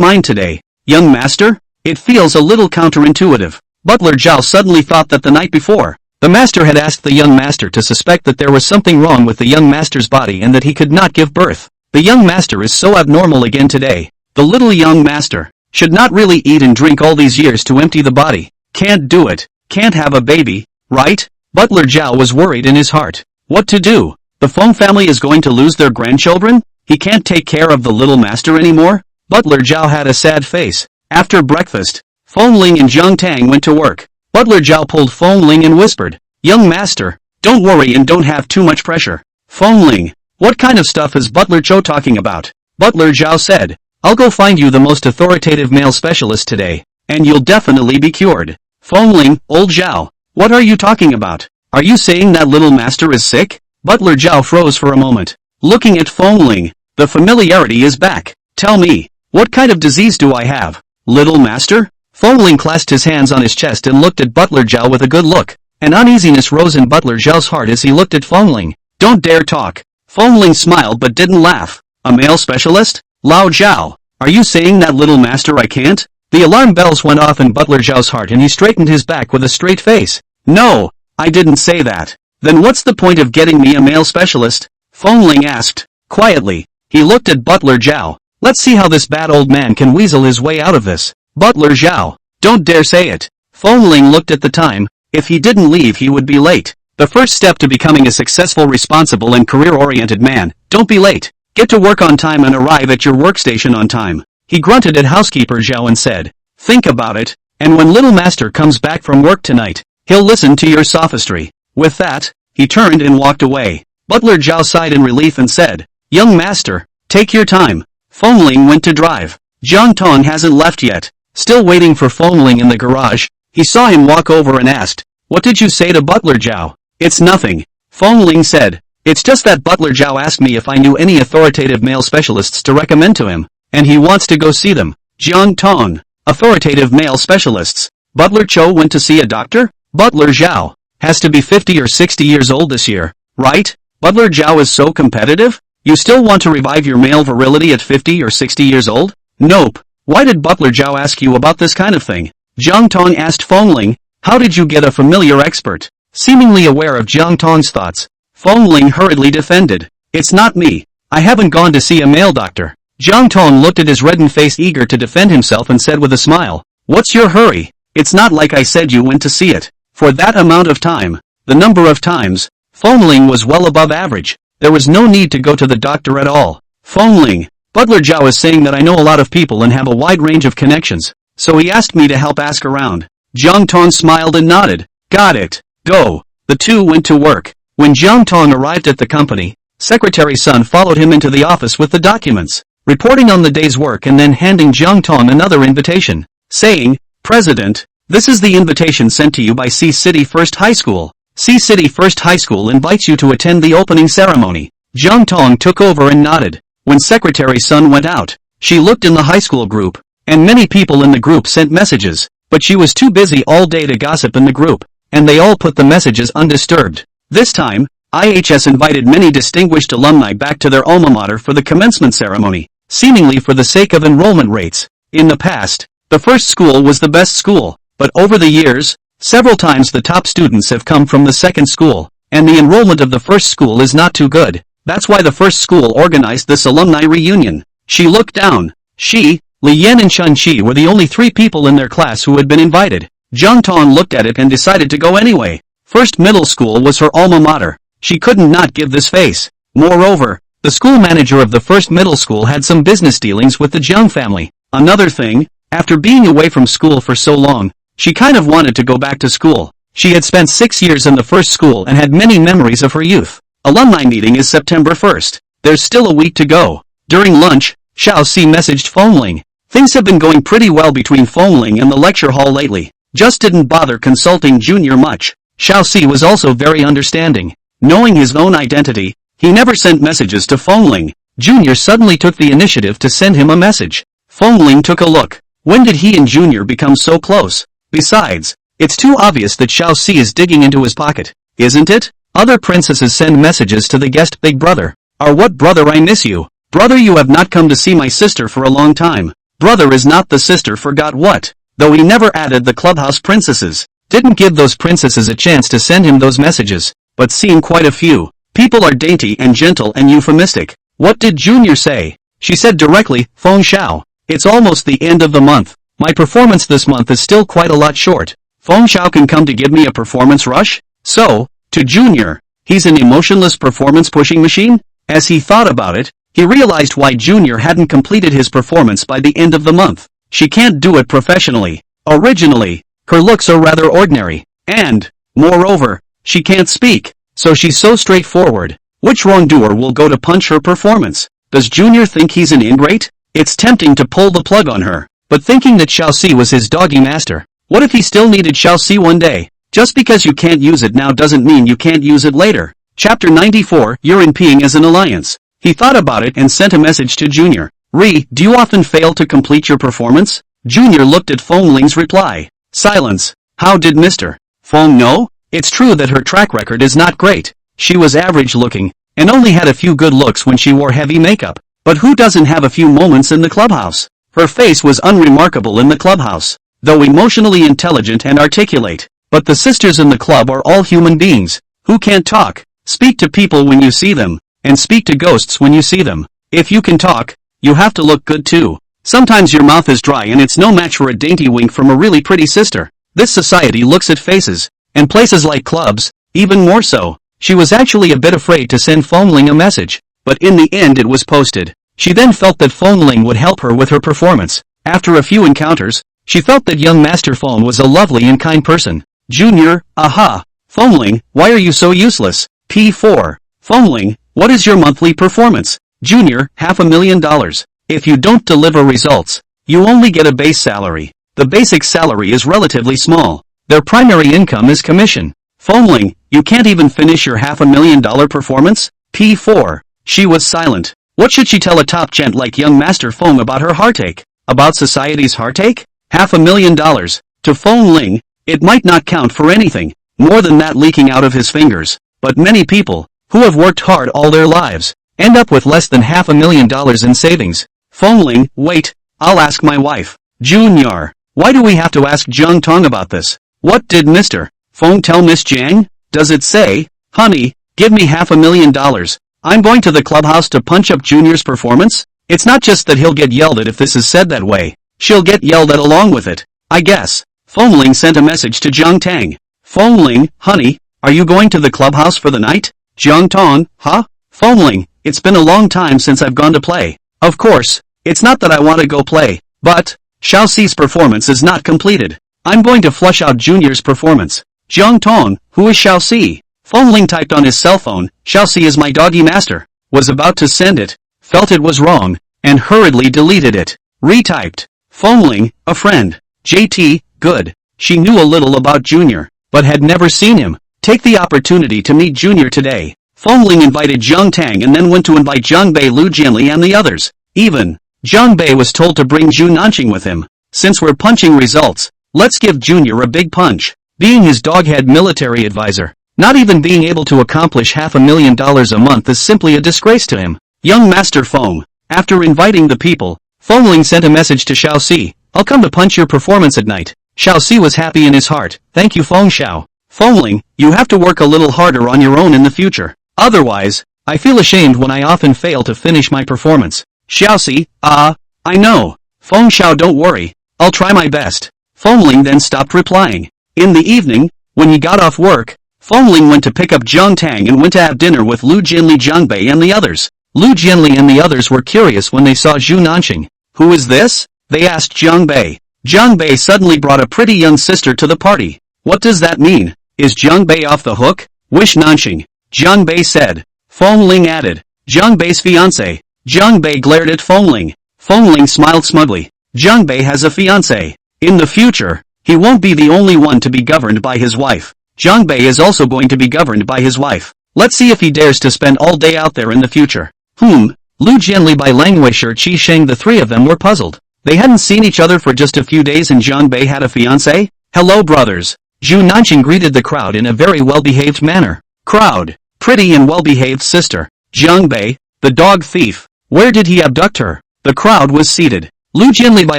mind today, young master? It feels a little counterintuitive. Butler Zhao suddenly thought that the night before, the master had asked the young master to suspect that there was something wrong with the young master's body and that he could not give birth. The young master is so abnormal again today. The little young master should not really eat and drink all these years to empty the body. Can't do it. Can't have a baby, right? Butler Zhao was worried in his heart. What to do? The Feng family is going to lose their grandchildren? He can't take care of the little master anymore? Butler Zhao had a sad face. After breakfast, Fengling and Jiang Tang went to work. Butler Zhao pulled Fengling and whispered, Young master, don't worry and don't have too much pressure. Fengling, what kind of stuff is Butler Zhao talking about? Butler Zhao said, I'll go find you the most authoritative male specialist today, and you'll definitely be cured. Fengling, old Zhao, what are you talking about? Are you saying that little master is sick? Butler Zhao froze for a moment. Looking at Fengling, the familiarity is back. Tell me, what kind of disease do I have? Little master? Fengling clasped his hands on his chest and looked at Butler Zhao with a good look. An uneasiness rose in Butler Zhao's heart as he looked at Fengling. Don't dare talk. Fengling smiled but didn't laugh. A male specialist? Lao Zhao, are you saying that little master I can't? The alarm bells went off in Butler Zhao's heart and he straightened his back with a straight face. No, I didn't say that. Then what's the point of getting me a male specialist? Fengling asked. Quietly, he looked at Butler Zhao. Let's see how this bad old man can weasel his way out of this. Butler Zhao, don't dare say it. Fengling looked at the time. If he didn't leave he would be late. The first step to becoming a successful, responsible and career-oriented man. Don't be late. Get to work on time and arrive at your workstation on time. He grunted at housekeeper Zhao and said, Think about it, and when little master comes back from work tonight, he'll listen to your sophistry. With that, he turned and walked away. Butler Zhao sighed in relief and said, Young master, take your time. Fengling went to drive. Jiang Tang hasn't left yet. Still waiting for Fengling in the garage, he saw him walk over and asked, What did you say to Butler Zhao? It's nothing. Fengling said, It's just that Butler Zhao asked me if I knew any authoritative male specialists to recommend to him, and he wants to go see them. Jiang Tang, authoritative male specialists. Butler Zhao went to see a doctor? Butler Zhao has to be 50 or 60 years old this year, right? Butler Zhao is so competitive? You still want to revive your male virility at 50 or 60 years old? Nope. Why did Butler Zhao ask you about this kind of thing? Jiang Tang asked Fengling. How did you get a familiar expert? Seemingly aware of Jiang Tang's thoughts, Fengling hurriedly defended. It's not me. I haven't gone to see a male doctor. Jiang Tang looked at his reddened face eager to defend himself and said with a smile, What's your hurry? It's not like I said you went to see it. For that amount of time, the number of times, Fengling was well above average. There was no need to go to the doctor at all. Fengling, Butler Zhao is saying that I know a lot of people and have a wide range of connections, so he asked me to help ask around. Jiang Tang smiled and nodded. Got it. Go. The two went to work. When Jiang Tang arrived at the company, Secretary Sun followed him into the office with the documents, reporting on the day's work and then handing Jiang Tang another invitation, saying, President, this is the invitation sent to you by Sea City First High School. Sea City First High School invites you to attend the opening ceremony. Jiang Tang took over and nodded. When Secretary Sun went out, she looked in the high school group, and many people in the group sent messages, but she was too busy all day to gossip in the group, and they all put the messages undisturbed. This time, IHS invited many distinguished alumni back to their alma mater for the commencement ceremony, seemingly for the sake of enrollment rates. In the past, the first school was the best school, but over the years, several times the top students have come from the second school, and the enrollment of the first school is not too good. That's why the first school organized this alumni reunion. She looked down. She, Li Yan and Shun Qi were the only three people in their class who had been invited. Jiang Tang looked at it and decided to go anyway. First middle school was her alma mater. She couldn't not give this face. Moreover, The school manager of the first middle school had some business dealings with the Jiang family. Another thing, after being away from school for so long, she kind of wanted to go back to school. She had spent 6 years in the first school and had many memories of her youth. Alumni meeting is September 1st. There's still a week to go. During lunch, Xiaoxi messaged Fengling. Things have been going pretty well between Fengling and the lecture hall lately. Just didn't bother consulting Junior much. Xiaoxi was also very understanding. Knowing his own identity, he never sent messages to Fengling. Junior suddenly took the initiative to send him a message. Fengling took a look. When did he and Junior become so close? Besides, it's too obvious that Xiaoxi is digging into his pocket, isn't it? Other princesses send messages to the guest big brother. What brother, I miss you. Brother, you have not come to see my sister for a long time. Brother is not the sister, forgot what. Though he never added the clubhouse princesses. Didn't give those princesses a chance to send him those messages, but seen quite a few. People are dainty and gentle and euphemistic. What did Junior say? She said directly, Feng Xiao. It's almost the end of the month. My performance this month is still quite a lot short. Feng Xiao can come to give me a performance rush? So, to Junior, he's an emotionless performance-pushing machine? As he thought about it, he realized why Junior hadn't completed his performance by the end of the month. She can't do it professionally. Originally, her looks are rather ordinary. And, moreover, she can't speak. So she's so straightforward. Which wrongdoer will go to punch her performance? Does Junior think he's an ingrate? It's tempting to pull the plug on her. But thinking that Xiaoxi was his doggy master, what if he still needed Xiaoxi one day? Just because you can't use it now doesn't mean you can't use it later. Chapter 94, Europeing as an alliance. He thought about it and sent a message to Junior. Do you often fail to complete your performance? Junior looked at Fengling's reply. Silence. How did Mr. Feng know? It's true that her track record is not great. She was average looking, and only had a few good looks when she wore heavy makeup. But who doesn't have a few moments in the clubhouse? Her face was unremarkable in the clubhouse, though emotionally intelligent and articulate. But the sisters in the club are all human beings, who can't talk. Speak to people when you see them, and speak to ghosts when you see them. If you can talk, you have to look good too. Sometimes your mouth is dry and it's no match for a dainty wink from a really pretty sister. This society looks at faces, and places like clubs, even more so. She was actually a bit afraid to send Fengling a message, but in the end it was posted. She then felt that Fengling would help her with her performance. After a few encounters, she felt that young Master Feng was a lovely and kind person. Junior, aha. Fengling, why are you so useless? P4. Fengling, what is your monthly performance? Junior, $500,000. If you don't deliver results, you only get a base salary. The basic salary is relatively small. Their primary income is commission. Fengling, you can't even finish your $500,000 performance? P4. She was silent. What should she tell a top gent like young Master Feng about her heartache? About society's heartache? $500,000. To Fengling, it might not count for anything more than that leaking out of his fingers. But many people, who have worked hard all their lives, end up with less than $500,000 in savings. Fengling, wait, I'll ask my wife. Junior, why do we have to ask Jiang Tang about this? What did Mr. Feng tell Miss Jiang? Does it say, honey, give me $500,000. I'm going to the clubhouse to punch up Junior's performance? It's not just that he'll get yelled at if this is said that way. She'll get yelled at along with it, I guess. Fengling sent a message to Jiang Tang. Fengling, honey, are you going to the clubhouse for the night? Jiang Tang, huh? Fengling, it's been a long time since I've gone to play. Of course, it's not that I want to go play, but Xiaoxi's performance is not completed. I'm going to flush out Junior's performance. Jiang Tang, who is Xiaoxi? Fengling typed on his cell phone, Xiaoxi is my doggy master. Was about to send it, felt it was wrong, and hurriedly deleted it. Retyped. Fengling, a friend. JT, good. She knew a little about Junior, but had never seen him. Take the opportunity to meet Junior today. Fengling invited Jiang Tang and then went to invite Jiang Bei, Lu Jianli and the others. Even, Jiang Bei was told to bring Zhu Nanqing with him. Since we're punching results, let's give Junior a big punch. Being his doghead military advisor, not even being able to accomplish $500,000 a month is simply a disgrace to him. Young Master Feng, after inviting the people, Fengling sent a message to Xiaoxi, I'll come to punch your performance at night. Xiaoxi was happy in his heart, thank you Feng Xiao. Fengling, you have to work a little harder on your own in the future. Otherwise, I feel ashamed when I often fail to finish my performance. Xiaoxi, I know. Feng Xiao, don't worry, I'll try my best. Fengling then stopped replying. In the evening, when he got off work, Fengling went to pick up Jiang Tang and went to have dinner with Lu Jianli, Jiang Bei and the others. Lu Jianli and the others were curious when they saw Zhu Nanqing. Who is this? They asked Jiang Bei. Jiang Bei suddenly brought a pretty young sister to the party. What does that mean? Is Jiang Bei off the hook? Wish Nanqing. Jiang Bei said. Feng Ling added. Jiang Bei's fiancé. Jiang Bei glared at Feng Ling. Feng Ling smiled smugly. Jiang Bei has a fiancé. In the future, he won't be the only one to be governed by his wife. Jiang Bei is also going to be governed by his wife. Let's see if he dares to spend all day out there in the future. Lu Jianli by Languisher Qi Sheng. The three of them were puzzled. They hadn't seen each other for just a few days and Jiang Bei had a fiancé? Hello brothers. Zhu Nanqing greeted the crowd in a very well-behaved manner. Crowd. Pretty and well-behaved sister. Jiang Bei, the dog thief. Where did he abduct her? The crowd was seated. Lu Jianli by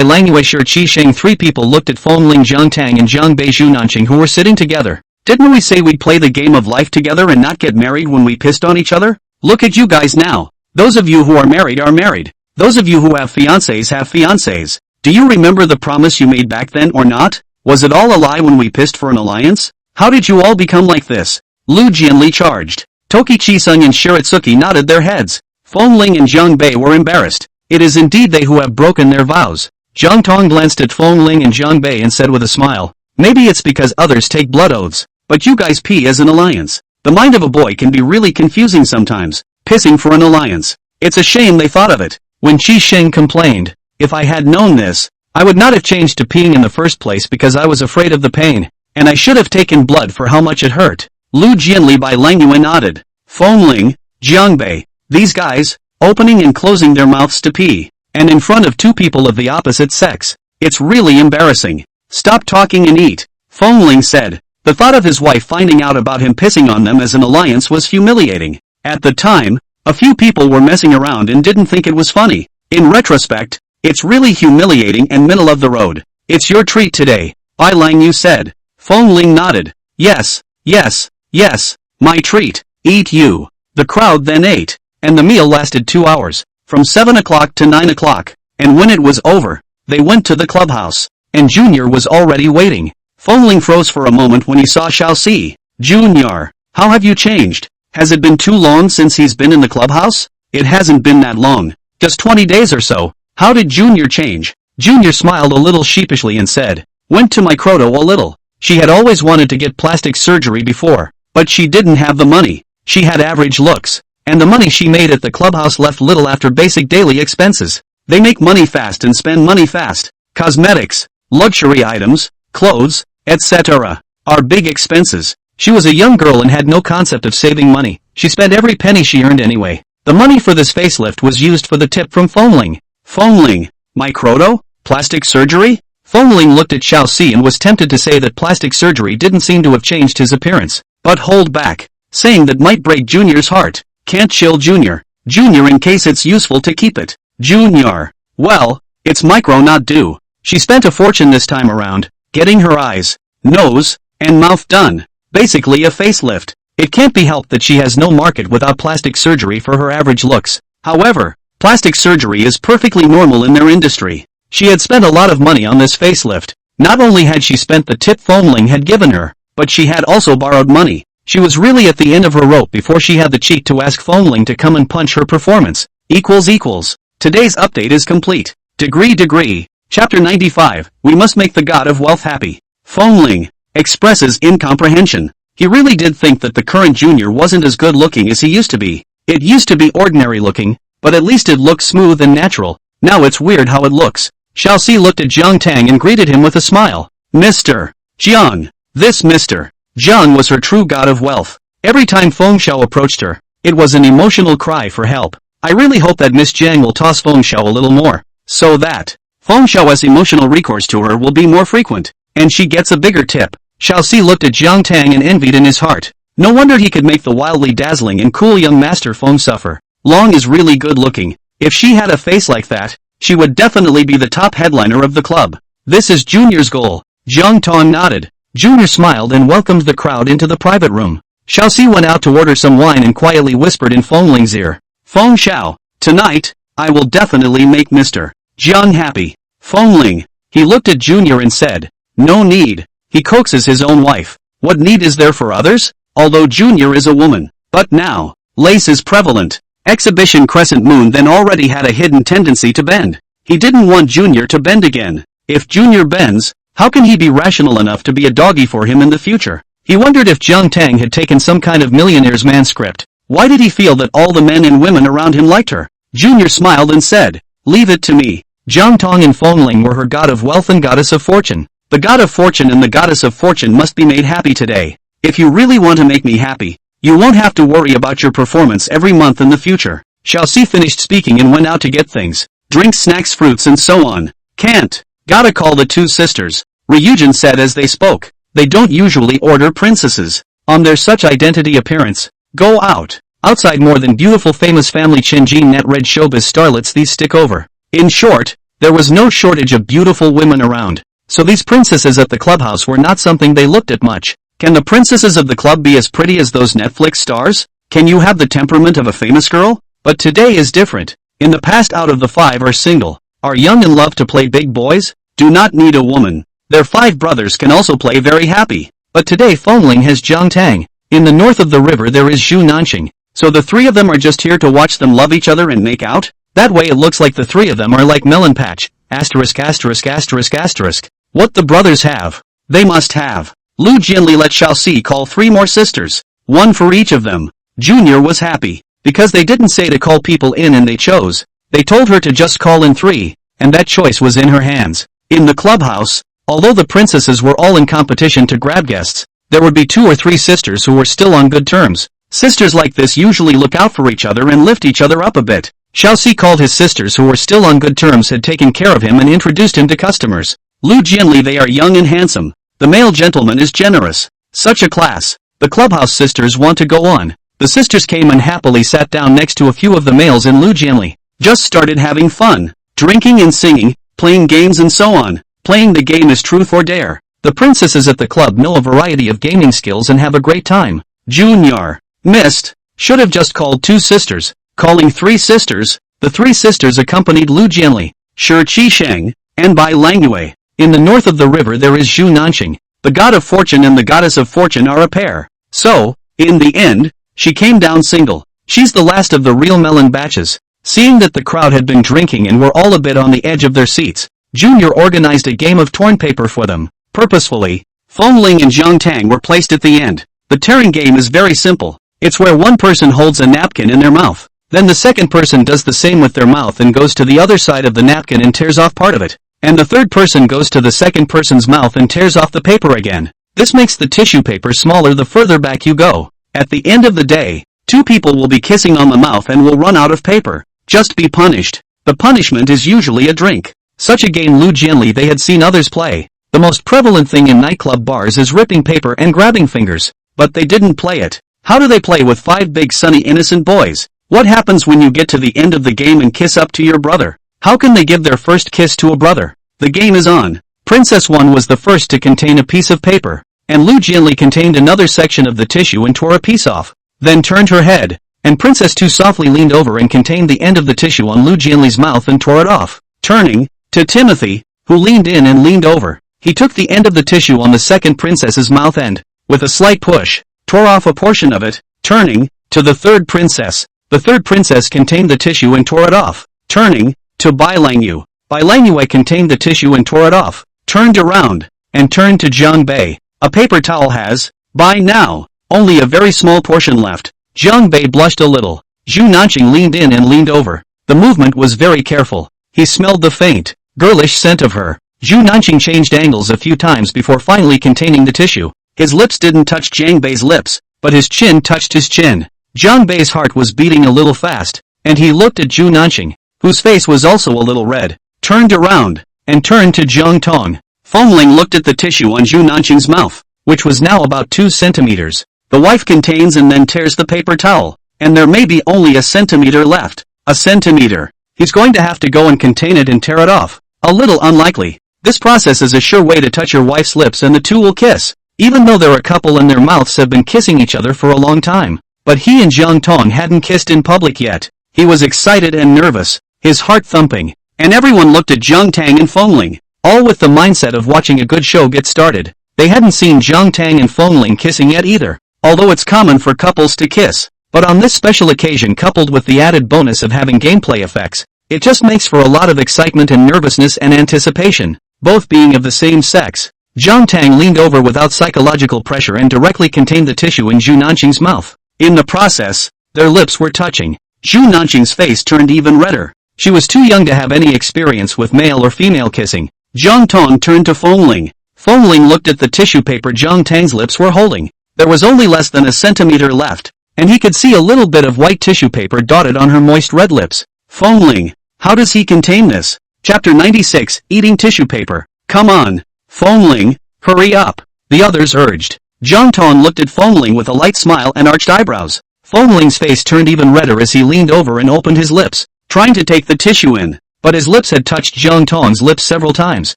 Languisher Qi Sheng. Three people looked at Feng Ling, Jiang Tang and Jiang Bei Zhu Nanqing who were sitting together. Didn't we say we'd play the game of life together and not get married when we pissed on each other? Look at you guys now. Those of you who are married are married. Those of you who have fiancés have fiancés. Do you remember the promise you made back then or not? Was it all a lie when we pissed for an alliance? How did you all become like this? Lu Jianli charged. Toki Chisung and Shiratsuki nodded their heads. Feng Ling and Jiang Bei were embarrassed. It is indeed they who have broken their vows. Jiang Tang glanced at Feng Ling and Jiang Bei and said with a smile, maybe it's because others take blood oaths, but you guys pee as an alliance. The mind of a boy can be really confusing sometimes. Pissing for an alliance. It's a shame they thought of it. When Qi Sheng complained, if I had known this, I would not have changed to peeing in the first place because I was afraid of the pain, and I should have taken blood for how much it hurt. Lu Jianli by Langyuan nodded. Feng Ling, Jiang Bei, these guys, opening and closing their mouths to pee, and in front of two people of the opposite sex. It's really embarrassing. Stop talking and eat, Feng Ling said. The thought of his wife finding out about him pissing on them as an alliance was humiliating. At the time, a few people were messing around and didn't think it was funny. In retrospect, it's really humiliating and middle of the road. It's your treat today, Bai Lang Yu said. Feng Ling nodded. Yes, yes, yes, my treat. Eat you. The crowd then ate, and the meal lasted 2 hours, from 7 o'clock to 9 o'clock, and when it was over, they went to the clubhouse, and Junior was already waiting. Feng Ling froze for a moment when he saw Xiaoxi. Junior, how have you changed? Has it been too long since he's been in the clubhouse? It hasn't been that long. Just 20 days or so. How did Junior change? Junior smiled a little sheepishly and said, went to my Croto a little. She had always wanted to get plastic surgery before, but she didn't have the money. She had average looks, and the money she made at the clubhouse left little after basic daily expenses. They make money fast and spend money fast. Cosmetics, luxury items, clothes, etc. are big expenses. She was a young girl and had no concept of saving money. She spent every penny she earned anyway. The money for this facelift was used for the tip from Feng Ling. Feng Ling, my Croto? Plastic surgery? Feng Ling looked at Xiaoxi and was tempted to say that plastic surgery didn't seem to have changed his appearance, but hold back, saying that might break Junior's heart. Can't chill Junior. Junior in case it's useful to keep it. Junior. Well, it's micro not due. She spent a fortune this time around, getting her eyes, nose, and mouth done. Basically a facelift. It can't be helped that she has no market without plastic surgery for her average looks. However, plastic surgery is perfectly normal in their industry. She had spent a lot of money on this facelift. Not only had she spent the tip Feng Ling had given her, but she had also borrowed money. She was really at the end of her rope before she had the cheek to ask Feng Ling to come and punch her performance. Today's update is complete. Degree. Chapter 95, We Must Make the God of Wealth Happy. Feng Ling expresses incomprehension. He really did think that the current Junior wasn't as good looking as he used to be. It used to be ordinary looking, but at least it looked smooth and natural. Now it's weird how it looks. Xiaoxi looked at Jiang Tang and greeted him with a smile. Mr. Jiang. This Mr. Jiang was her true god of wealth. Every time Feng Xiao approached her, it was an emotional cry for help. I really hope that Miss Jiang will toss Feng Xiao a little more, so that Feng Xiao's emotional recourse to her will be more frequent, and she gets a bigger tip. Xiaoxi looked at Jiang Tang and envied in his heart. No wonder he could make the wildly dazzling and cool young master Feng suffer. Long is really good looking. If she had a face like that, she would definitely be the top headliner of the club. This is Junior's goal. Jiang Tang nodded. Junior smiled and welcomed the crowd into the private room. Xiaoxi went out to order some wine and quietly whispered in Feng Ling's ear. Feng Xiao, tonight, I will definitely make Mr. Jiang happy. Feng Ling. He looked at Junior and said, no need. He coaxes his own wife. What need is there for others? Although Junior is a woman. But now, lace is prevalent. Exhibition crescent moon then already had a hidden tendency to bend. He didn't want Junior to bend again. If Junior bends, how can he be rational enough to be a doggy for him in the future? He wondered if Jiang Tang had taken some kind of millionaire's man script. Why did he feel that all the men and women around him liked her? Junior smiled and said, "Leave it to me." Jiang Tang and Fengling were her god of wealth and goddess of fortune. The god of fortune and the goddess of fortune must be made happy today. If you really want to make me happy, you won't have to worry about your performance every month in the future. Xiaoxi finished speaking and went out to get things. Drinks, snacks, fruits and so on. Can't. Gotta call the two sisters, Ryujin said as they spoke. They don't usually order princesses on their such identity appearance. Go out. Outside more than beautiful famous family Chenjin net red showbiz starlets these stick over. In short, there was no shortage of beautiful women around. So these princesses at the clubhouse were not something they looked at much. Can the princesses of the club be as pretty as those Netflix stars? Can you have the temperament of a famous girl? But today is different. In the past out of the 5 are single, are young and love to play big boys, do not need a woman. Their 5 brothers can also play very happy. But today Fengling has Jiang Tang. In the north of the river there is Zhu Nanxing. So the 3 of them are just here to watch them love each other and make out? That way it looks like the 3 of them are like melon patch. Asterisk asterisk asterisk asterisk. What the brothers have, they must have. Lu Jianli let Xiaoxi call 3 more sisters, 1 for each of them. Junior was happy, because they didn't say to call people in and they chose. They told her to just call in 3, and that choice was in her hands. In the clubhouse, although the princesses were all in competition to grab guests, there would be 2 or 3 sisters who were still on good terms. Sisters like this usually look out for each other and lift each other up a bit. Xiaoxi called his sisters who were still on good terms had taken care of him and introduced him to customers. Lu Jianli, they are young and handsome. The male gentleman is generous. Such a class. The clubhouse sisters want to go on. The sisters came and happily sat down next to a few of the males in Lu Jianli. Just started having fun. Drinking and singing, playing games and so on. Playing the game is truth or dare. The princesses at the club know a variety of gaming skills and have a great time. Junior. Missed. Should have just called 2 sisters. Calling 3 sisters. The 3 sisters accompanied Lu Jianli, Shi Qisheng, and Bai Langyue. In the north of the river there is Zhu Nanxing. The god of fortune and the goddess of fortune are a pair. So, in the end, she came down single. She's the last of the real melon batches. Seeing that the crowd had been drinking and were all a bit on the edge of their seats, Junior organized a game of torn paper for them. Purposefully, Fengling and Jiang Tang were placed at the end. The tearing game is very simple. It's where one person holds a napkin in their mouth. Then the second person does the same with their mouth and goes to the other side of the napkin and tears off part of it. And the third person goes to the second person's mouth and tears off the paper again. This makes the tissue paper smaller the further back you go. At the end of the day, 2 people will be kissing on the mouth and will run out of paper. Just be punished. The punishment is usually a drink. Such a game Lu Jianli they had seen others play. The most prevalent thing in nightclub bars is ripping paper and grabbing fingers. But they didn't play it. How do they play with 5 big sunny innocent boys? What happens when you get to the end of the game and kiss up to your brother? How can they give their first kiss to a brother? The game is on. Princess 1 was the first to contain a piece of paper, and Lu Jianli contained another section of the tissue and tore a piece off, then turned her head, and Princess 2 softly leaned over and contained the end of the tissue on Lu Jianli's mouth and tore it off. Turning to Timothy, who leaned in and leaned over, he took the end of the tissue on the second princess's mouth and, with a slight push, tore off a portion of it. Turning to the third princess, the third princess contained the tissue and tore it off. Turning to Bai Langyue, Bai Langyue contained the tissue and tore it off. Turned around, and turned to Jiang Bei. A paper towel has, by now, only a very small portion left. Jiang Bei blushed a little. Zhu Nanxing leaned in and leaned over. The movement was very careful. He smelled the faint, girlish scent of her. Zhu Nanxing changed angles a few times before finally containing the tissue. His lips didn't touch Jiang Bei's lips, but his chin touched his chin. Jiang Bei's heart was beating a little fast, and he looked at Zhu Nanxing, whose face was also a little red, turned around, and turned to Jiang Tang. Fengling looked at the tissue on Zhu Nanxing's mouth, which was now about 2 centimeters. The wife contains and then tears the paper towel, and there may be only a centimeter left. A centimeter. He's going to have to go and contain it and tear it off. A little unlikely. This process is a sure way to touch your wife's lips and the 2 will kiss, even though they're a couple and their mouths have been kissing each other for a long time. But he and Jiang Tang hadn't kissed in public yet. He was excited and nervous, his heart thumping, and everyone looked at Jiang Tang and Fengling, all with the mindset of watching a good show get started. They hadn't seen Jiang Tang and Fengling kissing yet either, although it's common for couples to kiss. But on this special occasion, coupled with the added bonus of having gameplay effects, it just makes for a lot of excitement and nervousness and anticipation, both being of the same sex. Jiang Tang leaned over without psychological pressure and directly contained the tissue in Zhu Nanqing's mouth. In the process, their lips were touching. Zhu Nanqing's face turned even redder. She was too young to have any experience with male or female kissing. Jiang Tang turned to Fengling. Fengling looked at the tissue paper Jiang Tang's lips were holding. There was only less than a centimeter left, and he could see a little bit of white tissue paper dotted on her moist red lips. Fengling, how does he contain this? Chapter 96, Eating Tissue Paper. Come on, Fengling, hurry up, the others urged. Jiang Tang looked at Fengling with a light smile and arched eyebrows. Fengling's face turned even redder as he leaned over and opened his lips, trying to take the tissue in, but his lips had touched Jiang Tang's lips several times,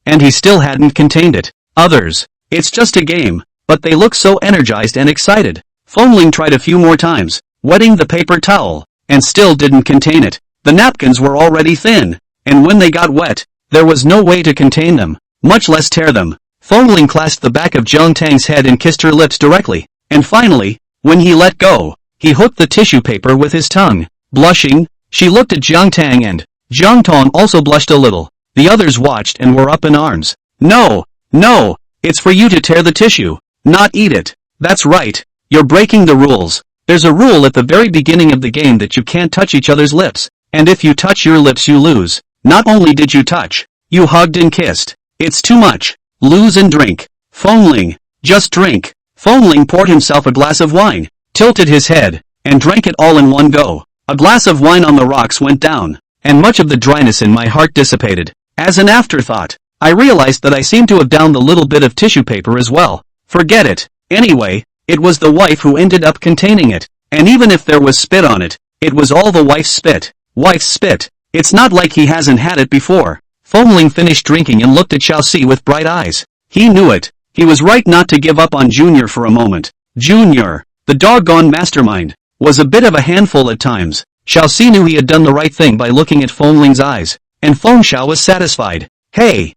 and he still hadn't contained it. Others, it's just a game, but they look so energized and excited. Fengling tried a few more times, wetting the paper towel, and still didn't contain it. The napkins were already thin, and when they got wet, there was no way to contain them, much less tear them. Fengling clasped the back of Jiang Tang's head and kissed her lips directly, and finally, when he let go, he hooked the tissue paper with his tongue. Blushing, she looked at Jiang Tang and Jiang Tang also blushed a little. The others watched and were up in arms. No, no, it's for you to tear the tissue, not eat it. That's right, you're breaking the rules. There's a rule at the very beginning of the game that you can't touch each other's lips, and if you touch your lips you lose. Not only did you touch, you hugged and kissed. It's too much. Lose and drink. Fengling, just drink. Fengling poured himself a glass of wine, tilted his head, and drank it all in one go. A glass of wine on the rocks went down, and much of the dryness in my heart dissipated. As an afterthought, I realized that I seemed to have downed a little bit of tissue paper as well. Forget it. Anyway, it was the wife who ended up containing it, and even if there was spit on it, it was all the wife's spit. Wife's spit. It's not like he hasn't had it before. Fengling finished drinking and looked at Xiaoxi with bright eyes. He knew it. He was right not to give up on Junior for a moment. Junior, the doggone mastermind, was a bit of a handful at times. Xiaoxi knew he had done the right thing by looking at Fengling's eyes, and Feng Xiao was satisfied. Hey,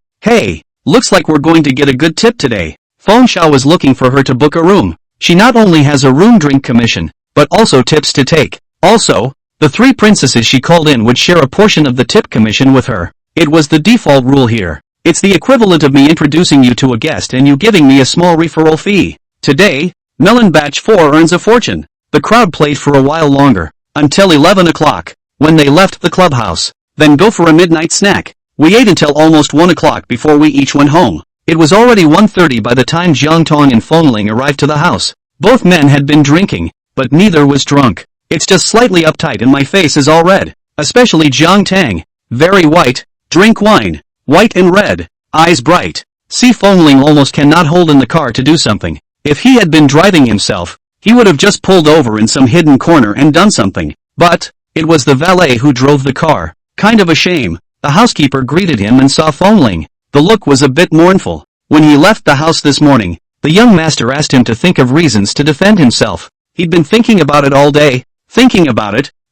looks like we're going to get a good tip today. Feng Xiao was looking for her to book a room. She not only has a room drink commission, but also tips to take. Also, the 3 princesses she called in would share a portion of the tip commission with her. It was the default rule here. It's the equivalent of me introducing you to a guest and you giving me a small referral fee. Today, Melon Batch 4 earns a fortune. The crowd played for a while longer, until 11 o'clock, when they left the clubhouse. Then go for a midnight snack. We ate until almost 1 o'clock before we each went home. It was already 1:30 by the time Jiang Tang and Fengling arrived to the house. Both men had been drinking, but neither was drunk. It's just slightly uptight and my face is all red. Especially Jiang Tang. Very white. Drink wine. White and red. Eyes bright. See, Fengling almost cannot hold in the car to do something. If he had been driving himself, he would have just pulled over in some hidden corner and done something. But it was the valet who drove the car. Kind of a shame. The housekeeper greeted him and saw Fengling. The look was a bit mournful. When he left the house this morning, the young master asked him to think of reasons to defend himself. He'd been thinking about it all day,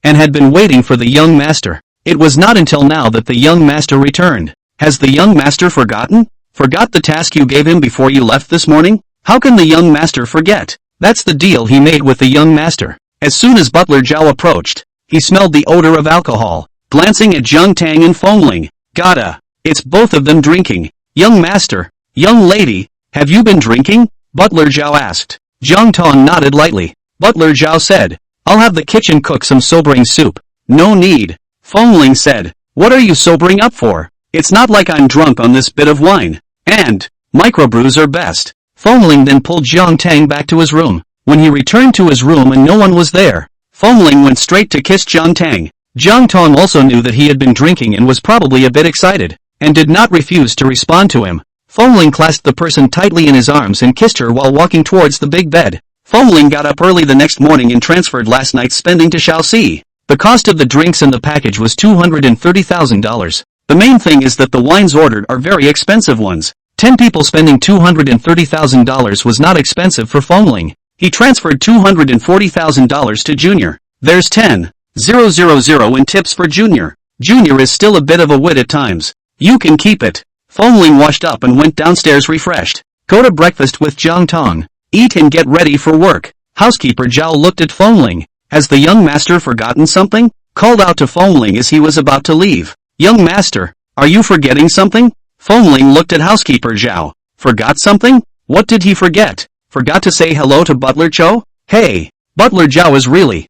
and had been waiting for the young master. It was not until now that the young master returned. Has the young master forgotten? Forgot the task you gave him before you left this morning? How can the young master forget? That's the deal he made with the young master. As soon as Butler Zhao approached, he smelled the odor of alcohol, glancing at Jiang Tang and Fengling. Gotta. It's both of them drinking. Young master, young lady, have you been drinking? Butler Zhao asked. Jiang Tang nodded lightly. Butler Zhao said, I'll have the kitchen cook some sobering soup. No need. Fengling said, what are you sobering up for? It's not like I'm drunk on this bit of wine. And microbrews are best. Fengling then pulled Jiang Tang back to his room. When he returned to his room and no one was there, Fengling went straight to kiss Jiang Tang. Jiang Tang also knew that he had been drinking and was probably a bit excited, and did not refuse to respond to him. Fengling clasped the person tightly in his arms and kissed her while walking towards the big bed. Fengling got up early the next morning and transferred last night's spending to Xiaoxi. The cost of the drinks in the package was $230,000. The main thing is that the wines ordered are very expensive ones. 10 people spending $230,000 was not expensive for Fengling. He transferred $240,000 to Junior. There's 10,000 in tips for Junior. Junior is still a bit of a wit at times. You can keep it. Fengling washed up and went downstairs refreshed. Go to breakfast with Jiang Tang. Eat and get ready for work. Housekeeper Zhao looked at Fengling. Has the young master forgotten something? Called out to Fengling as he was about to leave. Young master, are you forgetting something? Fengling looked at housekeeper Zhao. Forgot something? What did he forget? Forgot to say hello to Butler Zhou? Hey, Butler Zhou is really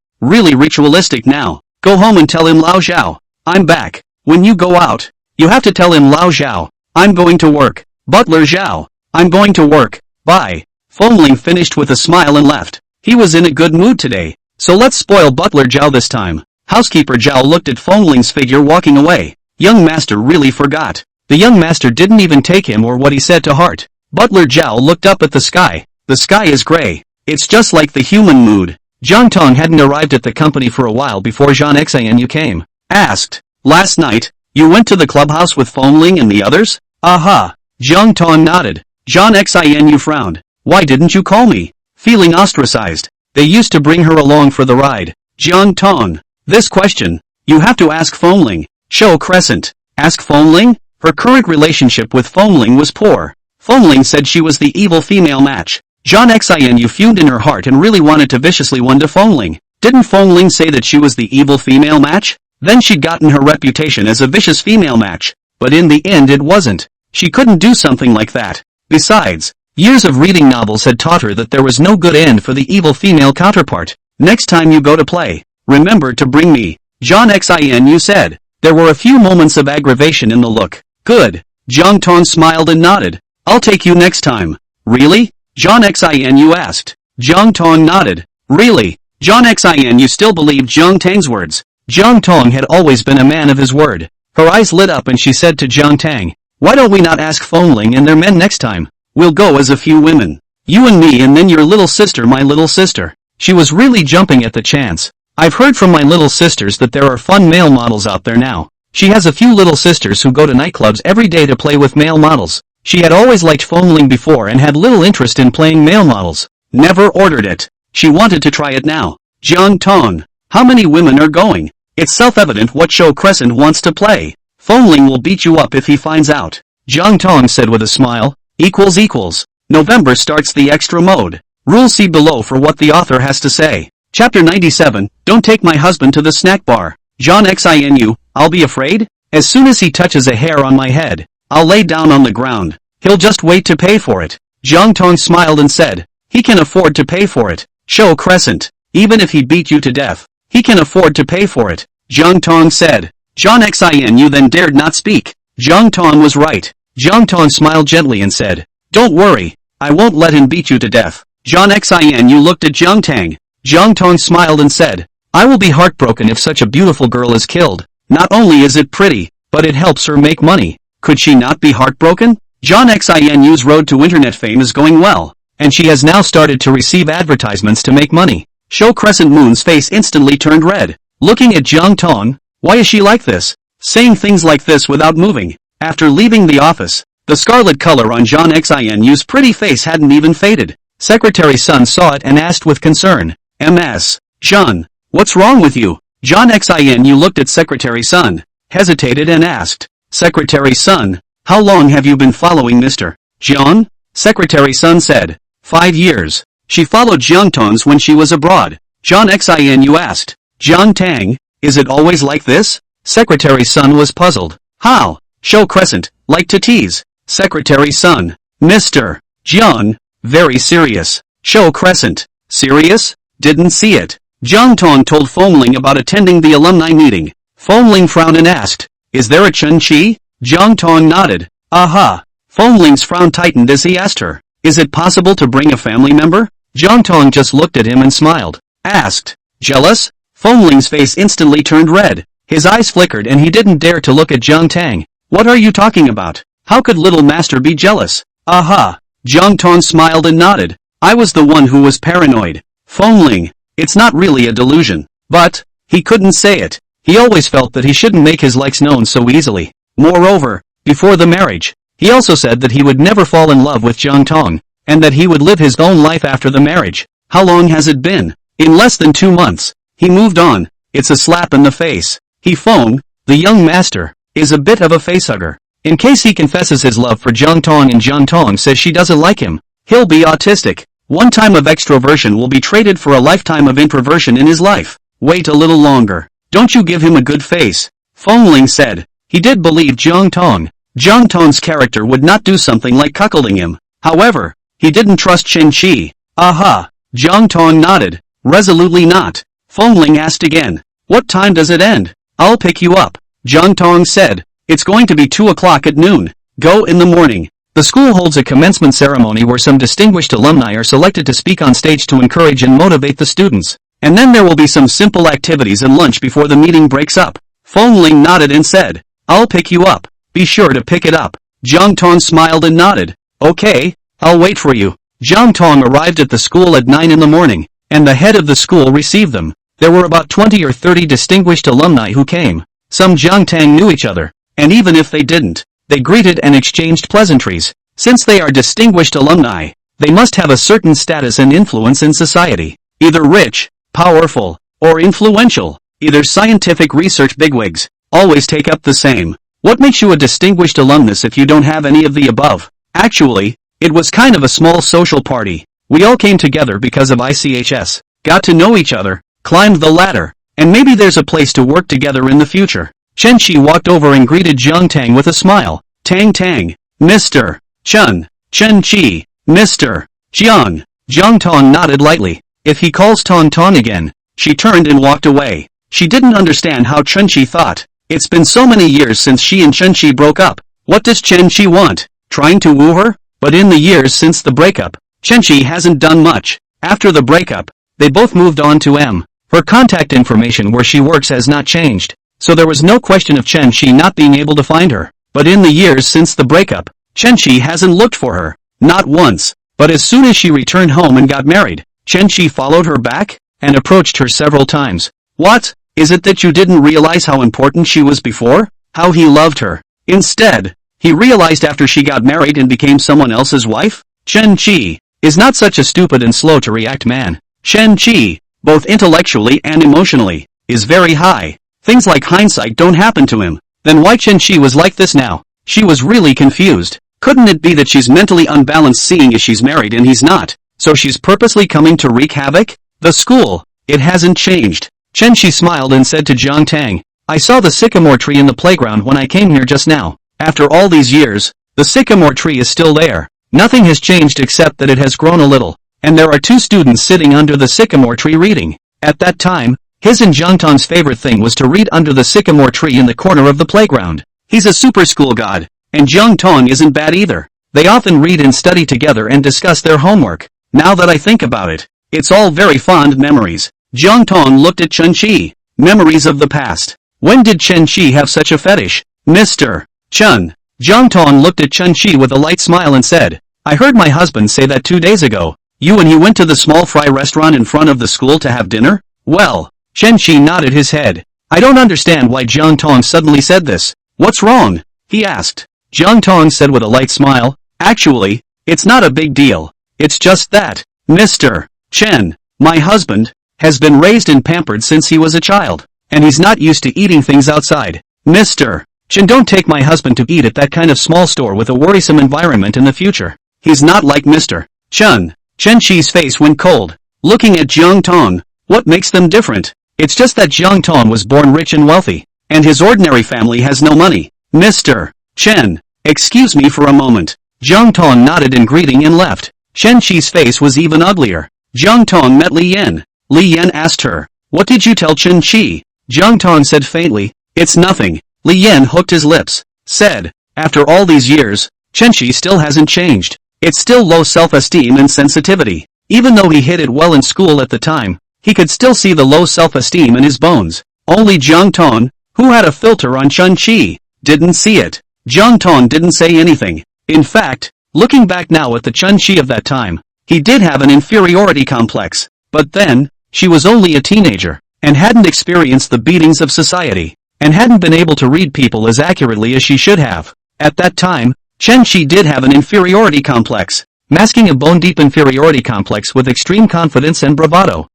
ritualistic now. Go home and tell him Lao Zhao, I'm back. When you go out, you have to tell him Lao Zhao, I'm going to work. Butler Zhao, I'm going to work. Bye. Fengling finished with a smile and left. He was in a good mood today, so let's spoil Butler Zhao this time. Housekeeper Zhao looked at Fengling's figure walking away. Young master really forgot. The young master didn't even take him or what he said to heart. Butler Zhao looked up at the sky. The sky is gray. It's just like the human mood. Jiang Tang hadn't arrived at the company for a while before Jiang Xianyu came. Asked, last night, you went to the clubhouse with Fengling and the others? Aha. Jiang Tang nodded. Jiang Xianyu frowned. Why didn't you call me? Feeling ostracized. They used to bring her along for the ride. Jiang Tang. This question, you have to ask Fengling. Show Crescent. Ask Fengling? Her current relationship with Fengling was poor. Fengling said she was the evil female match. Jiang Xianyu fumed in her heart and really wanted to viciously one to Fengling. Didn't Fengling say that she was the evil female match? Then she'd gotten her reputation as a vicious female match. But in the end it wasn't. She couldn't do something like that. Besides, years of reading novels had taught her that there was no good end for the evil female counterpart. Next time you go to play, remember to bring me. Jiang Xianyu said. There were a few moments of aggravation in the look. Good. Jiang Tang smiled and nodded. I'll take you next time. Really? Jiang Xianyu asked. Jiang Tang nodded. Really? Jiang Xianyu still believed Jiang Tang's words. Jiang Tang had always been a man of his word. Her eyes lit up and she said to Jiang Tang, why don't we not ask Fengling and their men next time? We'll go as a few women. You and me and then your little sister, my little sister. She was really jumping at the chance. I've heard from my little sisters that there are fun male models out there now. She has a few little sisters who go to nightclubs every day to play with male models. She had always liked Fengling before and had little interest in playing male models. Never ordered it. She wanted to try it now. Jiang Tang. How many women are going? It's self-evident what show Crescent wants to play. Fengling will beat you up if he finds out. Jiang Tang said with a smile. Equals. November starts the extra mode. Rule see below for what the author has to say. Chapter 97, Don't take my husband to the snack bar. Jiang Xianyu, I'll be afraid? As soon as he touches a hair on my head, I'll lay down on the ground. He'll just wait to pay for it. Jiang Tang smiled and said, he can afford to pay for it. Show Crescent. Even if he beat you to death, he can afford to pay for it. Jiang Tang said. Jiang Xianyu then dared not speak. Jiang Tang was right. Jiang Tang smiled gently and said, don't worry, I won't let him beat you to death. Jiang Xianyu looked at Jiang Tang. Jiang Tang smiled and said, I will be heartbroken if such a beautiful girl is killed. Not only is it pretty, but it helps her make money. Could she not be heartbroken? Jiang Xianyu's road to internet fame is going well, and she has now started to receive advertisements to make money. Show Crescent Moon's face instantly turned red. Looking at Jiang Tang, why is she like this? Saying things like this without moving. After leaving the office, the scarlet color on Jiang Xianyu's pretty face hadn't even faded. Secretary Sun saw it and asked with concern, Ms. Jiang, what's wrong with you? Jiang Xianyu looked at Secretary Sun, hesitated and asked, Secretary Sun, how long have you been following Mr. Jiang? Secretary Sun said, 5 years. She followed Jiang Tang's when she was abroad. Jiang Xianyu asked, Jiang Tang, is it always like this? Secretary Sun was puzzled. How? Show Crescent, like to tease. Secretary Sun, Mr. Jiang, very serious. Show Crescent, serious? Didn't see it. Jiang Tang told Fengling about attending the alumni meeting. Fengling frowned and asked, is there a Chen-Chi? Jiang Tang nodded. Aha. Fengling's frown tightened as he asked her, is it possible to bring a family member? Jiang Tang just looked at him and smiled. Asked, jealous? Fengling's face instantly turned red. His eyes flickered and he didn't dare to look at Jiang Tang. What are you talking about? How could little master be jealous? Aha. Jiang Tang smiled and nodded. I was the one who was paranoid. Fengling, it's not really a delusion. But, he couldn't say it. He always felt that he shouldn't make his likes known so easily. Moreover, before the marriage, he also said that he would never fall in love with Jiang Tang, and that he would live his own life after the marriage. How long has it been? In less than 2 months. He moved on. It's a slap in the face. He Feng, the young master, is a bit of a facehugger. In case he confesses his love for Jiang Tang and Jiang Tang says she doesn't like him, he'll be autistic. 1 time of extroversion will be traded for a lifetime of introversion in his life. Wait a little longer. Don't you give him a good face. Fengling said. He did believe Jiang Tang. Jiang Tang's character would not do something like cuckolding him. However, he didn't trust Chen Qi. Aha! Jiang Tang nodded. Resolutely not. Fengling asked again. What time does it end? I'll pick you up. Jiang Tang said. It's going to be 2 o'clock at noon. Go in the morning. The school holds a commencement ceremony where some distinguished alumni are selected to speak on stage to encourage and motivate the students. And then there will be some simple activities and lunch before the meeting breaks up. Fengling nodded and said, I'll pick you up. Be sure to pick it up. Jiang Tang smiled and nodded. Okay, I'll wait for you. Jiang Tang arrived at the school at 9 in the morning, and the head of the school received them. There were about 20 or 30 distinguished alumni who came. Some Jiang Tang knew each other, and even if they didn't, they greeted and exchanged pleasantries. Since they are distinguished alumni, they must have a certain status and influence in society. Either rich, powerful, or influential. Either scientific research bigwigs. Always take up the same. What makes you a distinguished alumnus if you don't have any of the above? Actually, it was kind of a small social party. We all came together because of ICHS. Got to know each other, climbed the ladder, and maybe there's a place to work together in the future. Chen Qi walked over and greeted Jiang Tang with a smile. Tang Tang, Mr. Chen Qi, Mr. Jiang. Jiang Tang nodded lightly. If he calls Tang Tang again. She turned and walked away. She didn't understand how Chen Qi thought. It's been so many years since she and Chen Qi broke up. What does Chen Qi want? Trying to woo her? But in the years since the breakup, Chen Qi hasn't done much. After the breakup, they both moved on to M. Her contact information where she works has not changed. So there was no question of Chen Qi not being able to find her. But in the years since the breakup, Chen Qi hasn't looked for her. Not once. But as soon as she returned home and got married, Chen Qi followed her back, and approached her several times. What? Is it that you didn't realize how important she was before? How he loved her? Instead, he realized after she got married and became someone else's wife? Chen Qi is not such a stupid and slow to react man. Chen Qi, both intellectually and emotionally, is very high. Things like hindsight don't happen to him. Then why Chen Qi was like this now? She was really confused. Couldn't it be that she's mentally unbalanced seeing as she's married and he's not? So she's purposely coming to wreak havoc? The school, it hasn't changed. Chen Qi smiled and said to Jiang Tang, I saw the sycamore tree in the playground when I came here just now. After all these years, the sycamore tree is still there. Nothing has changed except that it has grown a little. And there are 2 students sitting under the sycamore tree reading. At that time, his and Jiang Tang's favorite thing was to read under the sycamore tree in the corner of the playground. He's a super school god, and Jiang Tang isn't bad either. They often read and study together and discuss their homework. Now that I think about it, it's all very fond memories. Jiang Tang looked at Chen Qi. Memories of the past. When did Chen Qi have such a fetish? Mr. Chen. Jiang Tang looked at Chen Qi with a light smile and said, I heard my husband say that 2 days ago. You and he went to the small fry restaurant in front of the school to have dinner? Well, Chen Qi nodded his head. I don't understand why Jiang Tang suddenly said this. What's wrong? He asked. Jiang Tang said with a light smile, Actually, it's not a big deal. It's just that, Mr. Chen, my husband, has been raised and pampered since he was a child, and he's not used to eating things outside. Mr. Chen, don't take my husband to eat at that kind of small store with a worrisome environment in the future. He's not like Mr. Chen. Chen Qi's face went cold, looking at Jiang Tang. What makes them different? It's just that Jiang Tang was born rich and wealthy, and his ordinary family has no money. Mr. Chen, excuse me for a moment. Jiang Tang nodded in greeting and left. Chen Qi's face was even uglier. Jiang Tang met Li Yan. Li Yan asked her, What did you tell Chen Qi? Jiang Tang said faintly, It's nothing. Li Yan hooked his lips, said, After all these years, Chen Qi still hasn't changed. It's still low self-esteem and sensitivity. Even though he hid it well in school at the time, he could still see the low self-esteem in his bones. Only Jiang Tang, who had a filter on Chen Qi, didn't see it. Jiang Tang didn't say anything. In fact, looking back now at the Chen Qi of that time, he did have an inferiority complex. But then, she was only a teenager, and hadn't experienced the beatings of society, and hadn't been able to read people as accurately as she should have. At that time, Chen Qi did have an inferiority complex, masking a bone-deep inferiority complex with extreme confidence and bravado.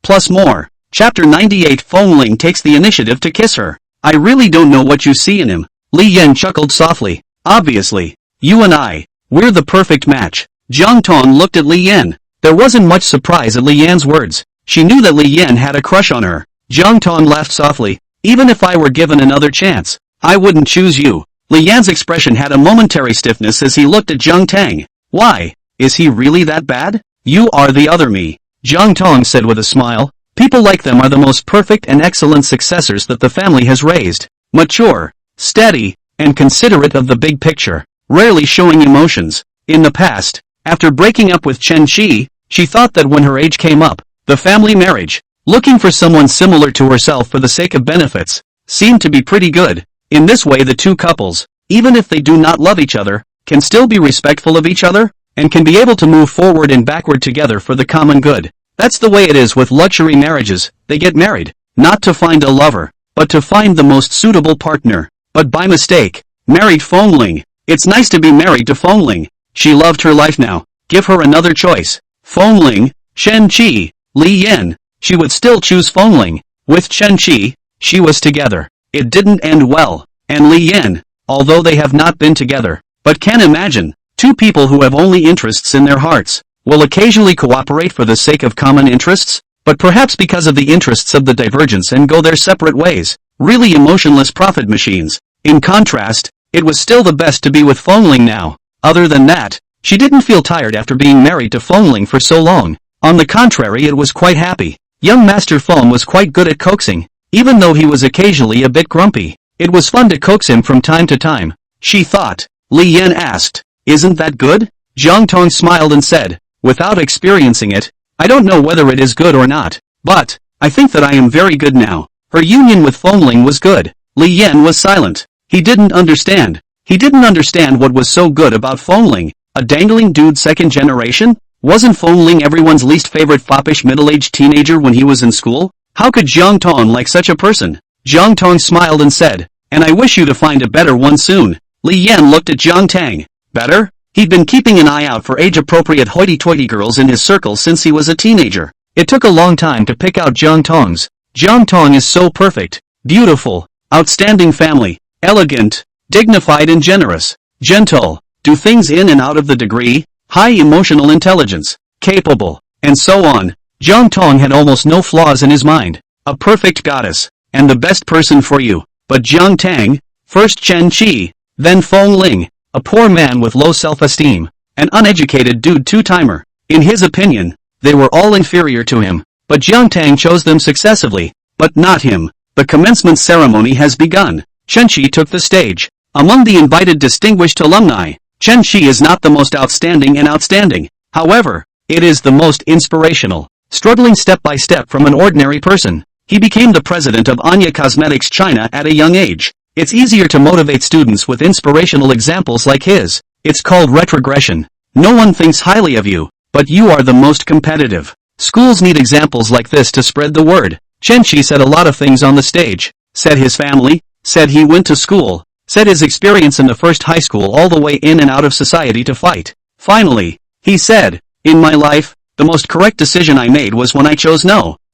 Plus more. Chapter 98 Fengling takes the initiative to kiss her. I really don't know what you see in him. Li Yan chuckled softly. Obviously, you and I, we're the perfect match. Jiang Tang looked at Li Yan. There wasn't much surprise at Li Yan's words. She knew that Li Yan had a crush on her. Jiang Tang laughed softly. Even if I were given another chance, I wouldn't choose you. Li Yan's expression had a momentary stiffness as he looked at Jiang Tang. Why? Is he really that bad? You are the other me. Jiang Tang said with a smile. People like them are the most perfect and excellent successors that the family has raised. Mature, steady, and considerate of the big picture, rarely showing emotions. In the past, after breaking up with Chen Qi, she thought that when her age came up, the family marriage, looking for someone similar to herself for the sake of benefits, seemed to be pretty good. In this way the two couples, even if they do not love each other, can still be respectful of each other, and can be able to move forward and backward together for the common good. That's the way it is with luxury marriages. They get married, not to find a lover, but to find the most suitable partner. But by mistake, married Fengling. It's nice to be married to Fengling. She loved her life now. Give her another choice. Fengling, Chen Qi, Li Yan. She would still choose Fengling. With Chen Qi, she was together. It didn't end well. And Li Yan, although they have not been together, but can imagine, two people who have only interests in their hearts, will occasionally cooperate for the sake of common interests, but perhaps because of the interests of the divergence and go their separate ways. Really emotionless profit machines. In contrast, it was still the best to be with Fengling now. Other than that, she didn't feel tired after being married to Fengling for so long. On the contrary, it was quite happy. Young Master Feng was quite good at coaxing, even though he was occasionally a bit grumpy. It was fun to coax him from time to time, she thought. Li Yan asked, "Isn't that good?" Jiang Tang smiled and said, "Without experiencing it, I don't know whether it is good or not, but I think that I am very good now." Her union with Fengling was good. Li Yan was silent. He didn't understand. He didn't understand what was so good about Fengling. A dangling dude second generation? Wasn't Fengling everyone's least favorite foppish middle-aged teenager when he was in school? How could Jiang Tang like such a person? Jiang Tang smiled and said, "And I wish you to find a better one soon." Li Yan looked at Jiang Tang. Better? He'd been keeping an eye out for age-appropriate hoity-toity girls in his circle since he was a teenager. It took a long time to pick out Jiang Tang's. Jiang Tang is so perfect, beautiful, outstanding family, elegant, dignified and generous, gentle, do things in and out of the degree, high emotional intelligence, capable, and so on. Jiang Tang had almost no flaws in his mind. A perfect goddess, and the best person for you. But Jiang Tang, first Chen Qi, then Fengling, a poor man with low self-esteem, an uneducated dude two-timer. In his opinion, they were all inferior to him, but Jiang Tang chose them successively, but not him. The commencement ceremony has begun. Chen Qi took the stage. Among the invited distinguished alumni, Chen Qi is not the most outstanding. However, it is the most inspirational. Struggling step by step from an ordinary person, he became the president of Anya Cosmetics China at a young age. It's easier to motivate students with inspirational examples like his. It's called retrogression. No one thinks highly of you, but you are the most competitive. Schools need examples like this to spread the word. Chen Qi said a lot of things on the stage. Said his family, said he went to school, said his experience in the first high school all the way in and out of society to fight. Finally, he said, "In my life, the most correct decision I made was when I chose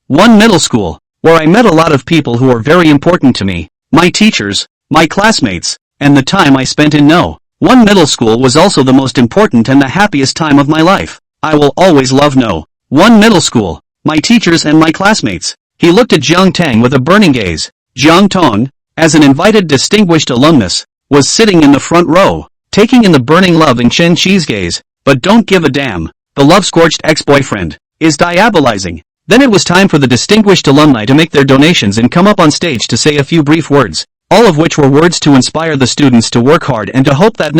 one middle school, where I met a lot of people who were very important to me. My teachers, my classmates, and the time I spent in one middle school was also the most important and the happiest time of my life. I will always love one middle school, my teachers and my classmates." He looked at Jiang Tang with a burning gaze. Jiang Tang, as an invited distinguished alumnus, was sitting in the front row, taking in the burning love in Chen Qi's gaze. But don't give a damn. The love-scorched ex-boyfriend is diabolizing. Then it was time for the distinguished alumni to make their donations and come up on stage to say a few brief words, all of which were words to inspire the students to work hard and to hope that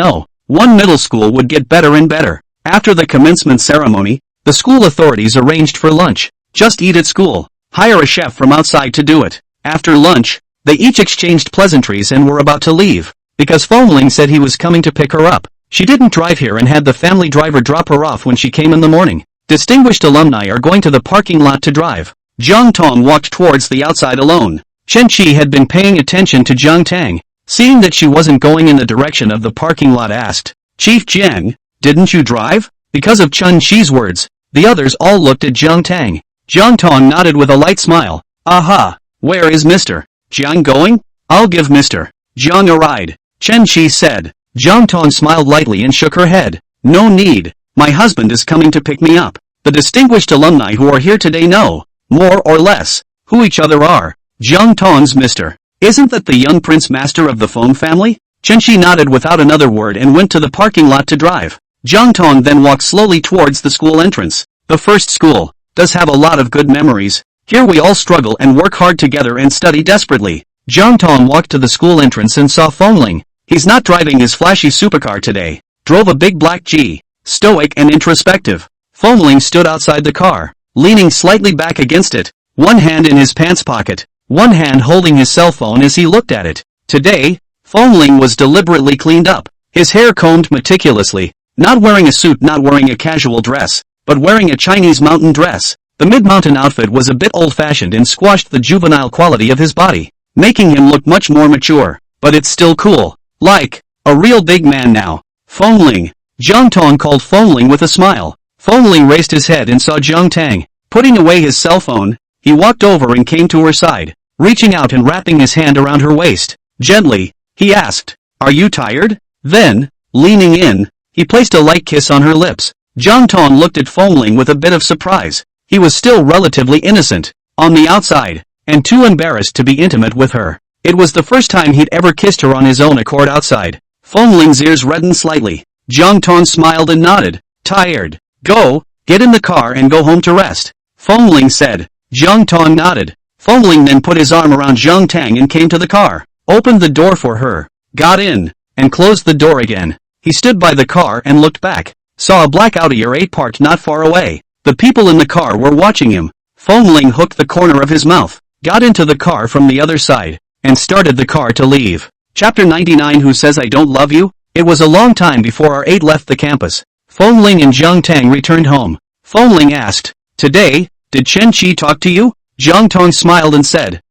one middle school would get better and better. After the commencement ceremony, the school authorities arranged for lunch. Just eat at school. Hire a chef from outside to do it. After lunch, they each exchanged pleasantries and were about to leave, because Fengling said he was coming to pick her up. She didn't drive here and had the family driver drop her off when she came in the morning. Distinguished alumni are going to the parking lot to drive. Jiang Tang walked towards the outside alone. Chen Qi had been paying attention to Jiang Tang. Seeing that she wasn't going in the direction of the parking lot asked, "Chief Jiang, didn't you drive?" Because of Chen Qi's words, the others all looked at Jiang Tang. Jiang Tang nodded with a light smile. "Aha, where is Mr. Jiang going? I'll give Mr. Jiang a ride," Chen Qi said. Jiang Tang smiled lightly and shook her head. "No need. My husband is coming to pick me up. The distinguished alumni who are here today know, more or less, who each other are. Jiang Tang's Mr. Isn't that the young prince master of the Feng family? Chenxi nodded without another word and went to the parking lot to drive. Jiang Tang then walked slowly towards the school entrance. The first school does have a lot of good memories. Here we all struggle and work hard together and study desperately. Jiang Tang walked to the school entrance and saw Fengling. He's not driving his flashy supercar today. Drove a big black G. Stoic and introspective. Fengling stood outside the car, leaning slightly back against it, one hand in his pants pocket, one hand holding his cell phone as he looked at it. Today, Fengling was deliberately cleaned up, his hair combed meticulously, not wearing a suit, not wearing a casual dress, but wearing a Chinese mountain dress. The mid-mountain outfit was a bit old-fashioned and squashed the juvenile quality of his body, making him look much more mature, but it's still cool. Like a real big man now. Fengling. Jiang Tang called Fengling with a smile. Fengling raised his head and saw Jiang Tang. Putting away his cell phone, he walked over and came to her side, reaching out and wrapping his hand around her waist. Gently, he asked, "Are you tired?" Then, leaning in, he placed a light kiss on her lips. Jiang Tang looked at Fengling with a bit of surprise. He was still relatively innocent, on the outside, and too embarrassed to be intimate with her. It was the first time he'd ever kissed her on his own accord outside. Fengling's ears reddened slightly. Jiang Tang smiled and nodded. "Tired. Go, get in the car and go home to rest," Fengling said. Jiang Tang nodded. Fengling then put his arm around Jiang Tang and came to the car, opened the door for her, got in, and closed the door again. He stood by the car and looked back, saw a black Audi R8 parked not far away. The people in the car were watching him. Fengling hooked the corner of his mouth, got into the car from the other side, and started the car to leave. Chapter 99. Who says I don't love you? It was a long time before our 8 left the campus. Fengling and Jiang Tang returned home. Fengling asked, "Today, did Chen Qi talk to you?" Jiang Tang smiled and said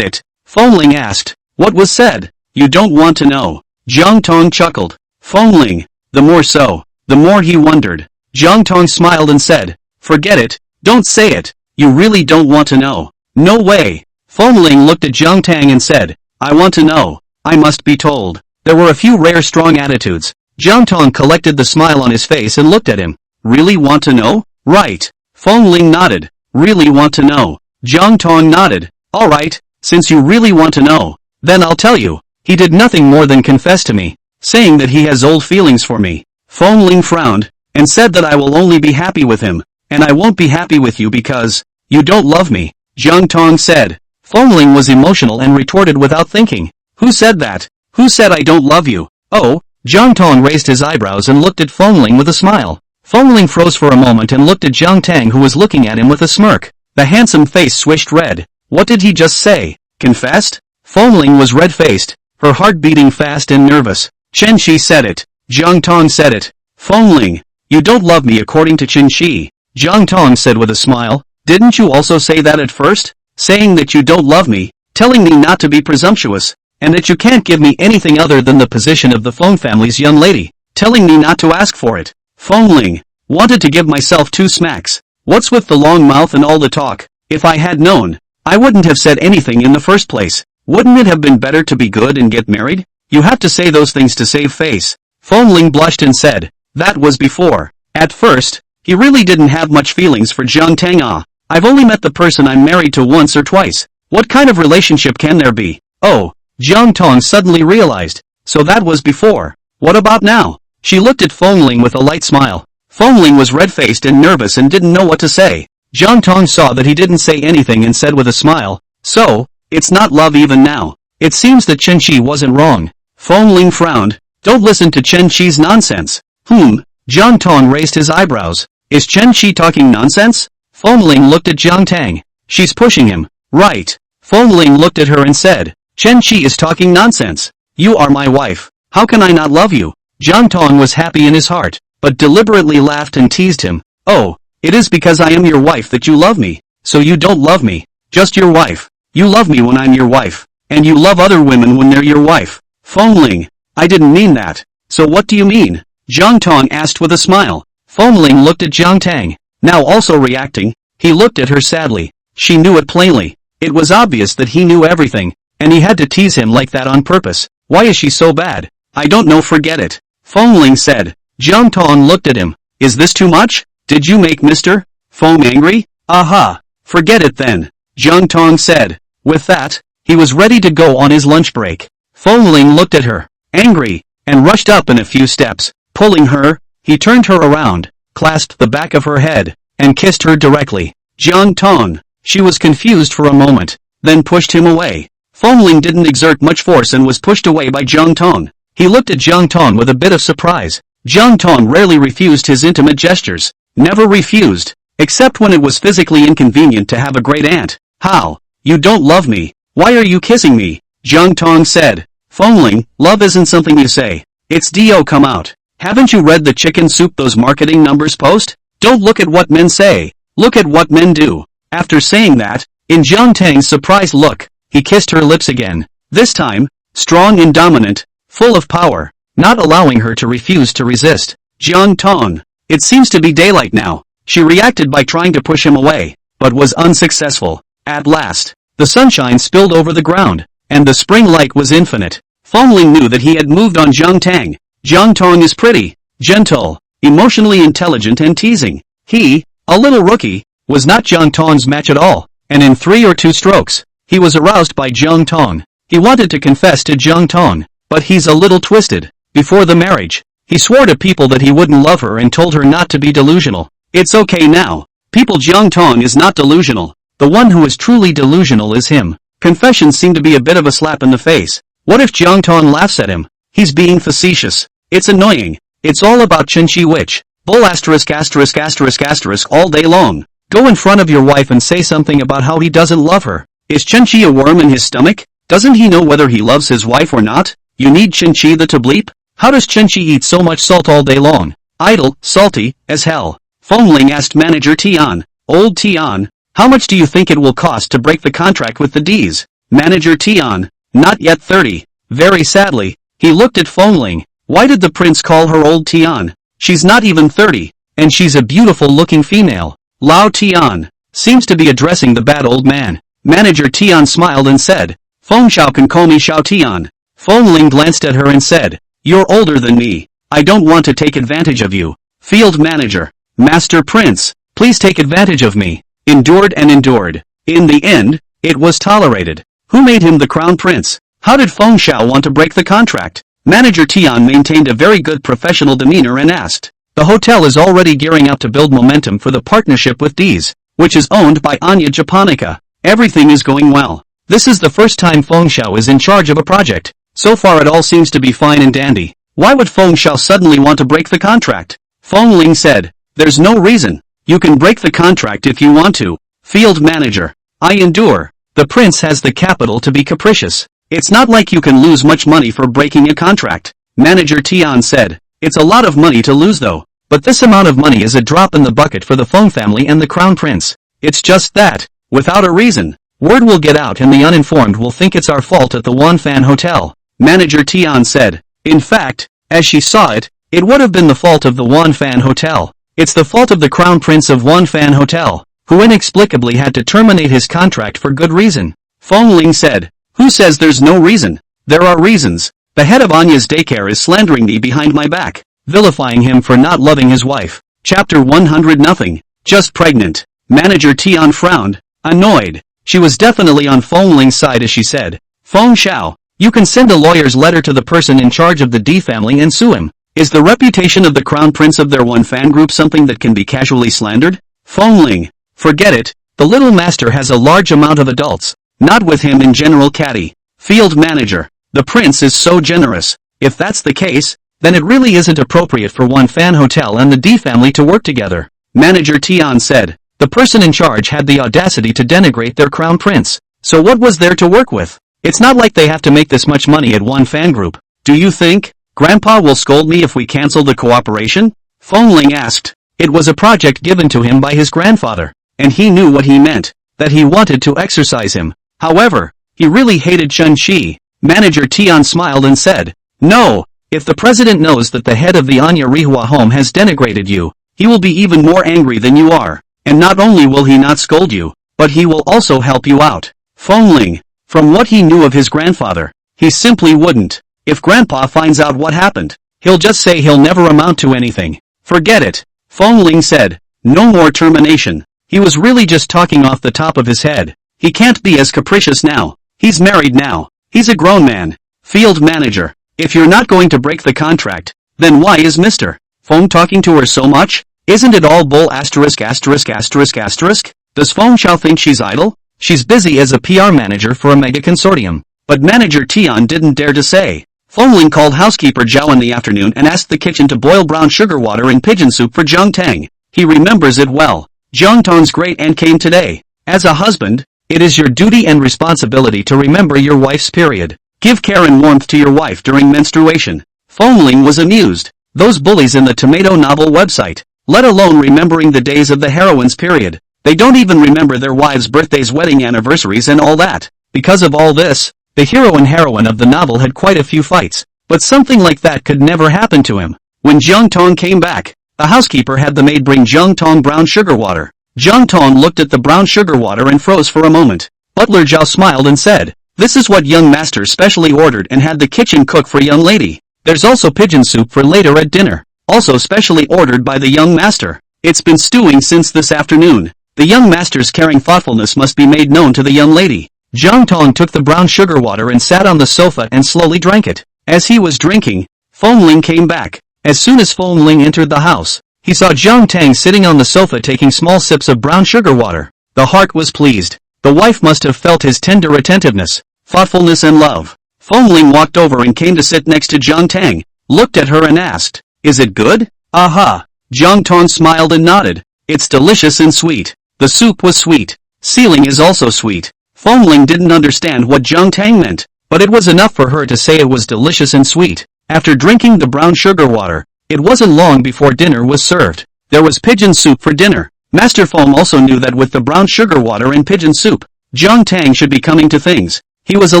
it. Fengling asked, "What was said?" "You don't want to know." Jiang Tang chuckled. Fengling, the more so, the more he wondered. Jiang Tang smiled and said, "Forget it, don't say it, you really don't want to know." "No way." Fengling looked at Jiang Tang and said, "I want to know. I must be told." There were a few rare strong attitudes. Jiang Tang collected the smile on his face and looked at him. "Really want to know?" "Right." Fengling nodded. "Really want to know?" Jiang Tang nodded. "All right, since you really want to know, then I'll tell you. He did nothing more than confess to me, saying that he has old feelings for me." Fengling frowned, and said that I will only be happy with him, and I won't be happy with you because you don't love me, Jiang Tang said. Fengling was emotional and retorted without thinking. "Who said that? Who said I don't love you?" "Oh." Jiang Tang raised his eyebrows and looked at Fengling with a smile. Fengling froze for a moment and looked at Jiang Tang, who was looking at him with a smirk. The handsome face swished red. What did he just say? Confessed? Fengling was red-faced, her heart beating fast and nervous. "Chen Qi said it." Jiang Tang said it. "Fengling, you don't love me according to Chen Qi," Jiang Tang said with a smile. "Didn't you also say that at first? Saying that you don't love me, telling me not to be presumptuous, and that you can't give me anything other than the position of the Feng family's young lady, telling me not to ask for it." Fengling wanted to give myself 2 smacks. What's with the long mouth and all the talk? If I had known, I wouldn't have said anything in the first place. Wouldn't it have been better to be good and get married? You have to say those things to save face. Fengling blushed and said, "That was before." At first, he really didn't have much feelings for Jiang Tang. "I've only met the person I'm married to once or twice. What kind of relationship can there be?" "Oh," Jiang Tang suddenly realized. "So that was before. What about now?" She looked at Fengling with a light smile. Fengling was red-faced and nervous and didn't know what to say. Jiang Tang saw that he didn't say anything and said with a smile, "So, it's not love even now. It seems that Chen Qi wasn't wrong." Fengling frowned. "Don't listen to Chen Qi's nonsense." Jiang Tang raised his eyebrows. "Is Chen Qi talking nonsense?" Fengling looked at Jiang Tang. "She's pushing him." "Right." Fengling looked at her and said, "Chen Qi is talking nonsense. You are my wife. How can I not love you?" Jiang Tang was happy in his heart, but deliberately laughed and teased him. "Oh, it is because I am your wife that you love me. So you don't love me, just your wife. You love me when I'm your wife, and you love other women when they're your wife." Fengling, "I didn't mean that. So what do you mean?" Jiang Tang asked with a smile. Fengling looked at Jiang Tang, now also reacting. He looked at her sadly. She knew it plainly. It was obvious that he knew everything, and he had to tease him like that on purpose. "Why is she so bad?" "I don't know, forget it," Fengling said. Jiang Tang looked at him. Is this too much? Did you make Mr. Feng angry? Aha! Forget it then, Jiang Tang said. With that, he was ready to go on his lunch break. Feng looked at her, angry, and rushed up in a few steps. Pulling her, he turned her around, clasped the back of her head, and kissed her directly. Jiang Tang. She was confused for a moment, then pushed him away. Feng didn't exert much force and was pushed away by Jiang Tang. He looked at Jiang Tang with a bit of surprise. Jiang Tang rarely refused his intimate gestures. Never refused, except when it was physically inconvenient to have a great aunt. How? You don't love me. Why are you kissing me? Jiang Tang said. Feng, love isn't something you say. It's do come out. Haven't you read the chicken soup those marketing numbers post? Don't look at what men say. Look at what men do. After saying that, in Jiang Tang's surprised look, he kissed her lips again. This time, strong and dominant, full of power, not allowing her to refuse to resist. Jiang Tang. It seems to be daylight now. She reacted by trying to push him away, but was unsuccessful. At last, the sunshine spilled over the ground, and the spring light was infinite. Feng knew that he had moved on Jiang Tang. Jiang Tang is pretty, gentle, emotionally intelligent and teasing. He, a little rookie, was not Jiang Tang's match at all, and in 3 or 2 strokes, he was aroused by Jiang Tang. He wanted to confess to Jiang Tang, but he's a little twisted. Before the marriage, he swore to people that he wouldn't love her and told her not to be delusional. It's okay now. People, Jiang Tang is not delusional. The one who is truly delusional is him. Confessions seem to be a bit of a slap in the face. What if Jiang Tang laughs at him? He's being facetious. It's annoying. It's all about Chenqi witch. Bull asterisk asterisk asterisk asterisk all day long. Go in front of your wife and say something about how he doesn't love her. Is Chenqi a worm in his stomach? Doesn't he know whether he loves his wife or not? You need Chenqi the to bleep? How does Chenqi eat so much salt all day long? Idle, salty, as hell. Feng asked manager Tian. Old Tian, how much do you think it will cost to break the contract with the Ds? Manager Tian, not yet 30. Very sadly, he looked at Feng. Why did the prince call her old Tian? She's not even 30, and she's a beautiful looking female. Lao Tian seems to be addressing the bad old man. Manager Tian smiled and said, Feng Xiao can call me Xiao Tian. Feng glanced at her and said, you're older than me. I don't want to take advantage of you. Field manager, Master Prince, please take advantage of me. Endured and endured. In the end, it was tolerated. Who made him the crown prince? How did Feng Xiao want to break the contract? Manager Tian maintained a very good professional demeanor and asked. The hotel is already gearing up to build momentum for the partnership with D's, which is owned by Anya Japonica. Everything is going well. This is the first time Feng Xiao is in charge of a project. So far it all seems to be fine and dandy. Why would Feng Xiao suddenly want to break the contract? Feng said, there's no reason. You can break the contract if you want to. Field manager, I endure. The prince has the capital to be capricious. It's not like you can lose much money for breaking a contract. Manager Tian said, it's a lot of money to lose though. But this amount of money is a drop in the bucket for the Feng family and the crown prince. It's just that, without a reason, word will get out and the uninformed will think it's our fault at the Wanfan Hotel. Manager Tian said, in fact, as she saw it, it would have been the fault of the Wanfan Hotel. It's the fault of the crown prince of Wanfan Hotel, who inexplicably had to terminate his contract for good reason. Feng said, who says there's no reason? There are reasons. The head of Anya's daycare is slandering me behind my back, vilifying him for not loving his wife. Chapter 100 Nothing. Just pregnant. Manager Tian frowned, annoyed. She was definitely on Feng's side as she said, Feng Xiao, you can send a lawyer's letter to the person in charge of the D family and sue him. Is the reputation of the crown prince of their one fan group something that can be casually slandered? Feng, forget it. The little master has a large amount of adults, not with him in general caddy. Field manager, the prince is so generous. If that's the case, then it really isn't appropriate for One Fan Hotel and the D family to work together. Manager Tian said, the person in charge had the audacity to denigrate their crown prince. So what was there to work with? It's not like they have to make this much money at one fan group. Do you think Grandpa will scold me if we cancel the cooperation? Feng asked. It was a project given to him by his grandfather, and he knew what he meant, that he wanted to exercise him. However, he really hated Chenqi. Manager Tian smiled and said, no, if the president knows that the head of the Anya Rihua home has denigrated you, he will be even more angry than you are, and not only will he not scold you, but he will also help you out. Feng, from what he knew of his grandfather, he simply wouldn't. If Grandpa finds out what happened, he'll just say he'll never amount to anything. Forget it. Fengling said. No more termination. He was really just talking off the top of his head. He can't be as capricious now. He's married now. He's a grown man. Field manager. If you're not going to break the contract, then why is Mr. Feng talking to her so much? Isn't it all bull asterisk asterisk asterisk asterisk? Does Feng Xiao think she's idle? She's busy as a PR manager for a mega consortium. But manager Tian didn't dare to say. Fengling called housekeeper Zhao in the afternoon and asked the kitchen to boil brown sugar water in pigeon soup for Jiang Tang. He remembers it well. Jiang Tang's great aunt came today. As a husband, it is your duty and responsibility to remember your wife's period. Give care and warmth to your wife during menstruation. Fengling was amused. Those bullies in the tomato novel website, let alone remembering the days of the heroine's period. They don't even remember their wives' birthdays, wedding anniversaries and all that. Because of all this, the hero and heroine of the novel had quite a few fights. But something like that could never happen to him. When Jiang Tang came back, the housekeeper had the maid bring Jiang Tang brown sugar water. Jiang Tang looked at the brown sugar water and froze for a moment. Butler Zhao smiled and said, "This is what young master specially ordered and had the kitchen cook for young lady. There's also pigeon soup for later at dinner, also specially ordered by the young master. It's been stewing since this afternoon. The young master's caring thoughtfulness must be made known to the young lady." Jiang Tang took the brown sugar water and sat on the sofa and slowly drank it. As he was drinking, Fengling came back. As soon as Fengling entered the house, he saw Jiang Tang sitting on the sofa taking small sips of brown sugar water. The heart was pleased. The wife must have felt his tender attentiveness, thoughtfulness and love. Fengling walked over and came to sit next to Jiang Tang, looked at her and asked, "Is it good?" "Aha." Jiang Tang smiled and nodded. "It's delicious and sweet." The soup was sweet. Sealing is also sweet. Fengling didn't understand what Jiang Tang meant, but it was enough for her to say it was delicious and sweet. After drinking the brown sugar water, it wasn't long before dinner was served. There was pigeon soup for dinner. Master Feng also knew that with the brown sugar water and pigeon soup, Jiang Tang should be coming to things. He was a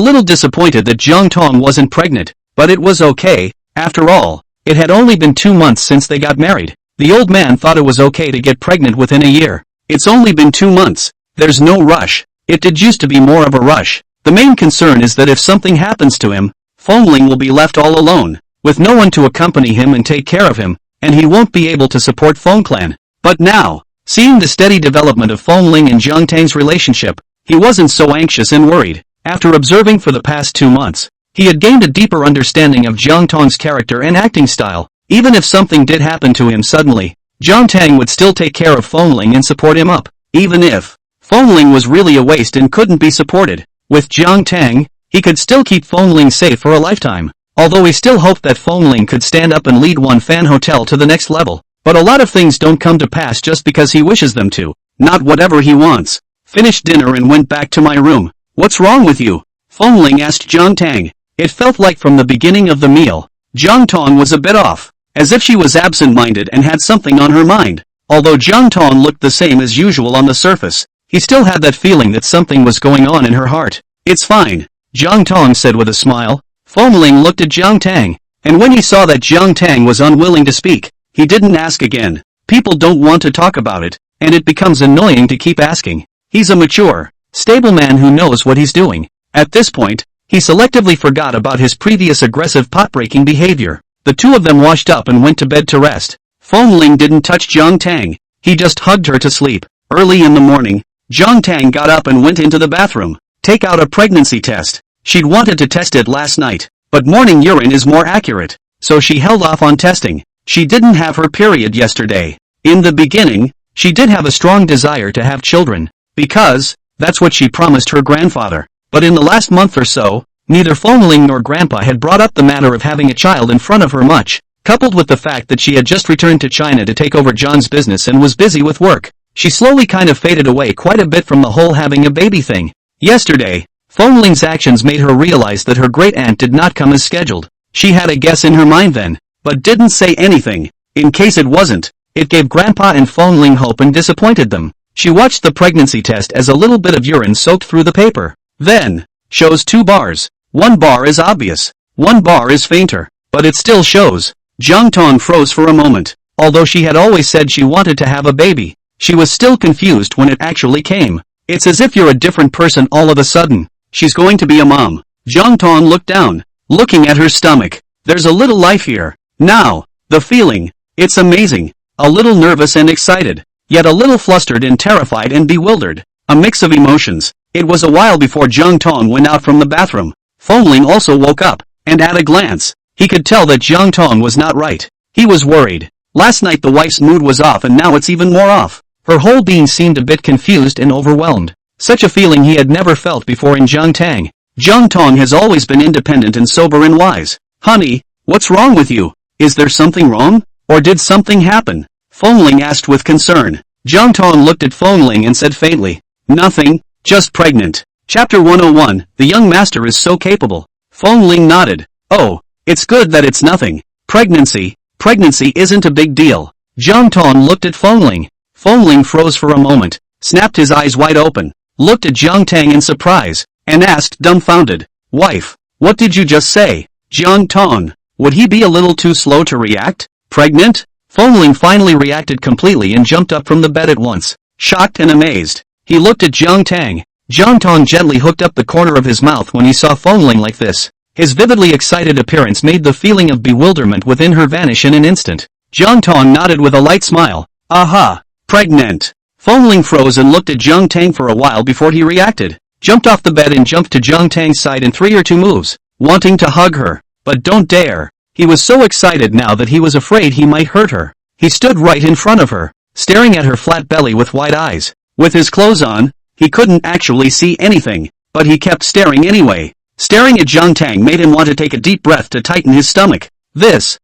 little disappointed that Jiang Tang wasn't pregnant, but it was okay. After all, it had only been 2 months since they got married. The old man thought it was okay to get pregnant within a year. It's only been 2 months. There's no rush. It did used to be more of a rush. The main concern is that if something happens to him, Fengling will be left all alone, with no one to accompany him and take care of him, and he won't be able to support Feng Clan. But now, seeing the steady development of Fengling and Jiang Tang's relationship, he wasn't so anxious and worried. After observing for the past 2 months, he had gained a deeper understanding of Jiang Tang's character and acting style. Even if something did happen to him suddenly, Jiang Tang would still take care of Fengling and support him up. Even if Fengling was really a waste and couldn't be supported, with Jiang Tang, he could still keep Fengling safe for a lifetime. Although he still hoped that Fengling could stand up and lead one fan hotel to the next level. But a lot of things don't come to pass just because he wishes them to. Not whatever he wants. Finished dinner and went back to my room. "What's wrong with you?" Fengling asked Jiang Tang. It felt like from the beginning of the meal, Jiang Tang was a bit off, as if she was absent-minded and had something on her mind. Although Jiang Tang looked the same as usual on the surface, he still had that feeling that something was going on in her heart. "It's fine," Jiang Tang said with a smile. Fengling looked at Jiang Tang, and when he saw that Jiang Tang was unwilling to speak, he didn't ask again. People don't want to talk about it, and it becomes annoying to keep asking. He's a mature, stable man who knows what he's doing. At this point, he selectively forgot about his previous aggressive pot-breaking behavior. The two of them washed up and went to bed to rest. Fengling didn't touch Jiang Tang. He just hugged her to sleep. Early in the morning, Jiang Tang got up and went into the bathroom. Take out a pregnancy test. She'd wanted to test it last night, but morning urine is more accurate, so she held off on testing. She didn't have her period yesterday. In the beginning, she did have a strong desire to have children, because that's what she promised her grandfather. But in the last month or so, neither Fengling nor Grandpa had brought up the matter of having a child in front of her much, coupled with the fact that she had just returned to China to take over John's business and was busy with work. She slowly kind of faded away quite a bit from the whole having a baby thing. Yesterday, Fengling's actions made her realize that her great-aunt did not come as scheduled. She had a guess in her mind then, but didn't say anything. In case it wasn't, it gave Grandpa and Fengling hope and disappointed them. She watched the pregnancy test as a little bit of urine soaked through the paper. Then, shows 2 bars. 1 bar is obvious. 1 bar is fainter, but it still shows. Jiang Tang froze for a moment. Although she had always said she wanted to have a baby, she was still confused when it actually came. It's as if you're a different person all of a sudden. She's going to be a mom. Jiang Tang looked down, looking at her stomach. There's a little life here. Now, the feeling. It's amazing. a little nervous and excited, yet a little flustered and terrified and bewildered. A mix of emotions. It was a while before Jiang Tang went out from the bathroom. Fengling also woke up, and at a glance, he could tell that Jiang Tang was not right. He was worried. Last night the wife's mood was off and now it's even more off. Her whole being seemed a bit confused and overwhelmed. Such a feeling he had never felt before in Jiang Tang. Jiang Tang has always been independent and sober and wise. Honey, what's wrong with you? Is there something wrong? Or did something happen? Fengling asked with concern. Jiang Tang looked at Fengling and said faintly, nothing, just pregnant. Chapter 101, the young master is so capable. Fengling nodded. Oh, it's good that it's nothing. Pregnancy isn't a big deal. Jiang Tang looked at Fengling. Fengling froze for a moment, snapped his eyes wide open, looked at Jiang Tang in surprise, and asked dumbfounded, wife, what did you just say? Jiang Tang, would he be a little too slow to react? Pregnant? Fengling finally reacted completely and jumped up from the bed at once, shocked and amazed. He looked at Jiang Tang. Jiang Tang gently hooked up the corner of his mouth when he saw Fengling like this. His vividly excited appearance made the feeling of bewilderment within her vanish in an instant. Jiang Tang nodded with a light smile. Aha! Pregnant! Fengling froze and looked at Jiang Tang for a while before he reacted. Jumped off the bed and jumped to Jiang Tang's side in 3 or 2 moves, wanting to hug her. But don't dare. He was so excited now that he was afraid he might hurt her. He stood right in front of her, staring at her flat belly with wide eyes. With his clothes on, he couldn't actually see anything, but he kept staring anyway. Staring at Jiang Tang made him want to take a deep breath to tighten his stomach. This.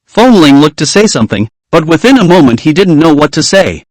Fengling looked to say something, but within a moment he didn't know what to say.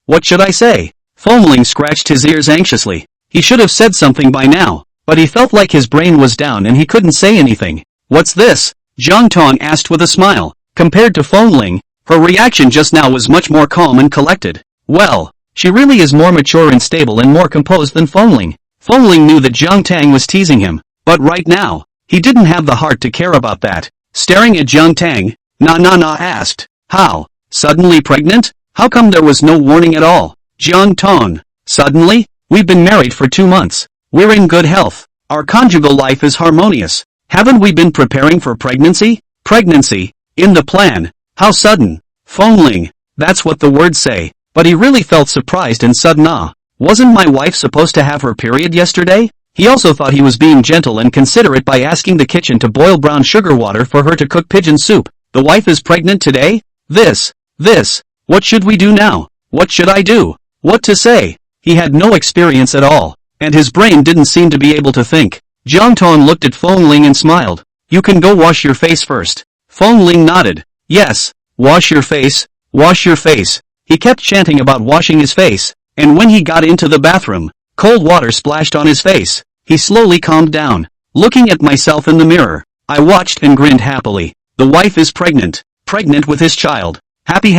What should I say? Fengling scratched his ears anxiously. He should have said something by now, but he felt like his brain was down and he couldn't say anything. What's this? Jiang Tang asked with a smile. Compared to Fengling, her reaction just now was much more calm and collected. Well, she really is more mature and stable and more composed than Fengling. Fengling knew that Jiang Tang was teasing him, but right now, he didn't have the heart to care about that. Staring at Jiang Tang, asked, how? Suddenly pregnant? How come there was no warning at all? Jiang Tang, suddenly? We've been married for 2 months. We're in good health. Our conjugal life is harmonious. Haven't we been preparing for pregnancy? Pregnancy, in the plan. How sudden? Fengling, that's what the words say. But he really felt surprised and sudden awe. Wasn't my wife supposed to have her period yesterday? He also thought he was being gentle and considerate by asking the kitchen to boil brown sugar water for her to cook pigeon soup. The wife is pregnant today? What should we do now? What should I do? What to say? He had no experience at all, and his brain didn't seem to be able to think. Jiang Tang looked at Fengling and smiled. You can go wash your face first. Fengling nodded. Yes, wash your face, wash your face. He kept chanting about washing his face, and when he got into the bathroom, cold water splashed on his face. He slowly calmed down. Looking at myself in the mirror, I watched and grinned happily. The wife is pregnant. Pregnant with his child. Happy,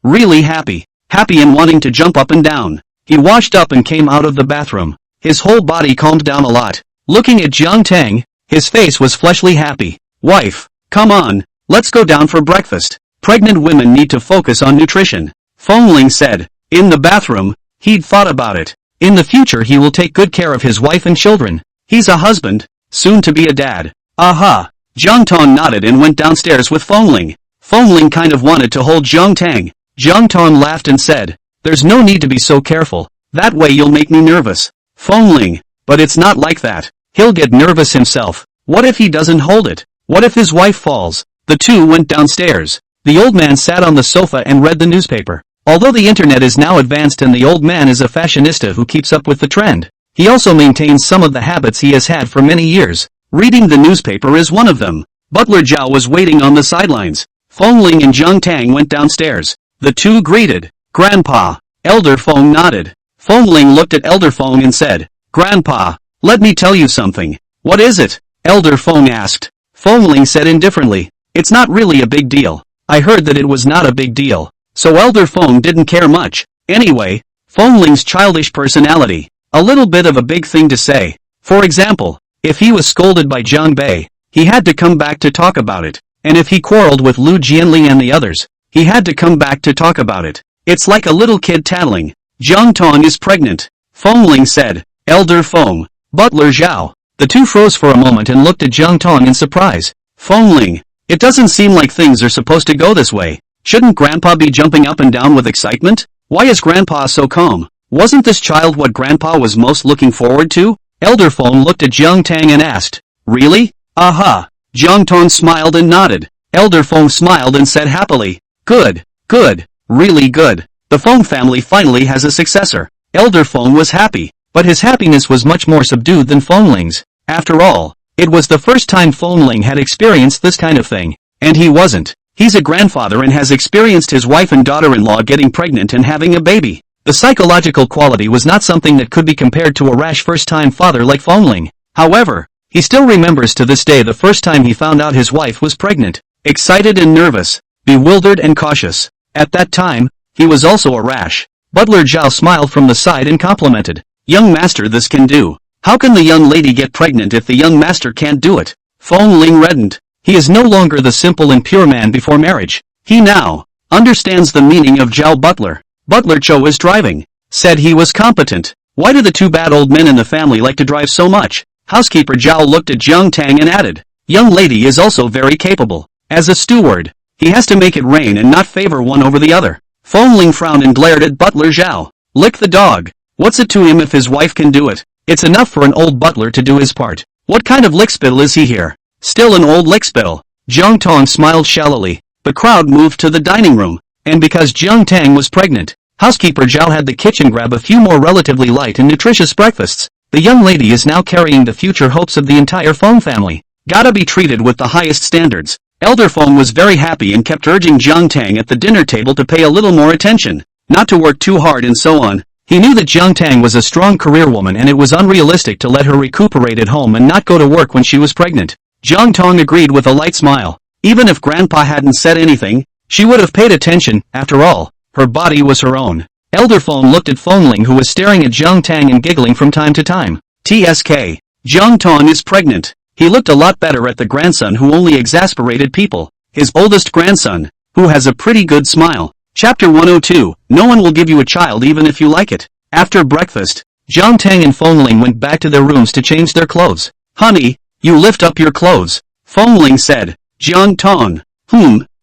really happy. Happy and wanting to jump up and down. He washed up and came out of the bathroom. His whole body calmed down a lot. Looking at Jiang Tang, his face was fleshly happy. Wife, come on, let's go down for breakfast. Pregnant women need to focus on nutrition. Fengling said. In the bathroom, he'd thought about it. In the future he will take good care of his wife and children. He's a husband, soon to be a dad. Aha! Jiang Tang nodded and went downstairs with Fengling. Fengling kind of wanted to hold Jiang Tang. Jiang Tang laughed and said, there's no need to be so careful. That way you'll make me nervous. Fengling, but it's not like that. He'll get nervous himself. What if he doesn't hold it? What if his wife falls? The two went downstairs. The old man sat on the sofa and read the newspaper. Although the internet is now advanced and the old man is a fashionista who keeps up with the trend, he also maintains some of the habits he has had for many years. Reading the newspaper is one of them. Butler Zhao was waiting on the sidelines. Fengling and Jiang Tang went downstairs. The two greeted. Grandpa. Elder Feng nodded. Fengling looked at Elder Feng and said, Grandpa, let me tell you something. What is it? Elder Feng asked. Fengling said indifferently, it's not really a big deal. I heard that it was not a big deal. So Elder Feng didn't care much. Anyway, Fengling's childish personality. A little bit of a big thing to say. For example, if he was scolded by Jiang Bei, he had to come back to talk about it. And if he quarreled with Lu Jianli and the others, he had to come back to talk about it. It's like a little kid tattling. Jiang Tang is pregnant. Fengling said. Elder Feng. Butler Zhao. The two froze for a moment and looked at Jiang Tang in surprise. Fengling. It doesn't seem like things are supposed to go this way. Shouldn't Grandpa be jumping up and down with excitement? Why is Grandpa so calm? Wasn't this child what Grandpa was most looking forward to? Elder Feng looked at Jiang Tang and asked, "Really? Aha." Jiang Tang smiled and nodded. Elder Feng smiled and said happily, "Good, good, really good. The Feng family finally has a successor." Elder Feng was happy, but his happiness was much more subdued than Fengling's. After all, it was the first time Fengling had experienced this kind of thing, and he wasn't. He's a grandfather and has experienced his wife and daughter-in-law getting pregnant and having a baby. The psychological quality was not something that could be compared to a rash first-time father like Fengling. However, he still remembers to this day the first time he found out his wife was pregnant. Excited and nervous, bewildered and cautious. At that time, he was also a rash. Butler Zhao smiled from the side and complimented. "Young master, this can do. How can the young lady get pregnant if the young master can't do it?" Fengling reddened. He is no longer the simple and pure man before marriage. He now understands the meaning of Zhao Butler. Butler Cho is driving. Said he was competent. Why do the two bad old men in the family like to drive so much? Housekeeper Zhao looked at Jiang Tang and added, "Young lady is also very capable. As a steward, he has to make it rain and not favor one over the other." Fengling frowned and glared at Butler Zhao. "Lick the dog. What's it to him if his wife can do it? It's enough for an old butler to do his part. What kind of lickspittle is he here? Still an old lickspittle." Jiang Tang smiled shallowly. The crowd moved to the dining room, and because Jiang Tang was pregnant, housekeeper Zhao had the kitchen grab a few more relatively light and nutritious breakfasts. The young lady is now carrying the future hopes of the entire Feng family. Gotta be treated with the highest standards. Elder Feng was very happy and kept urging Jiang Tang at the dinner table to pay a little more attention, not to work too hard and so on. He knew that Jiang Tang was a strong career woman and it was unrealistic to let her recuperate at home and not go to work when she was pregnant. Jiang Tang agreed with a light smile. Even if Grandpa hadn't said anything, she would have paid attention. After all, her body was her own. Elder Feng looked at Fengling, who was staring at Jiang Tang and giggling from time to time. TSK. Jiang Tang is pregnant. He looked a lot better at the grandson who only exasperated people. His oldest grandson, who has a pretty good smile. Chapter 102, No one will give you a child even if you like it. After breakfast, Jiang Tang and Fengling went back to their rooms to change their clothes. "Honey, you lift up your clothes," Fengling said. Jiang Tang.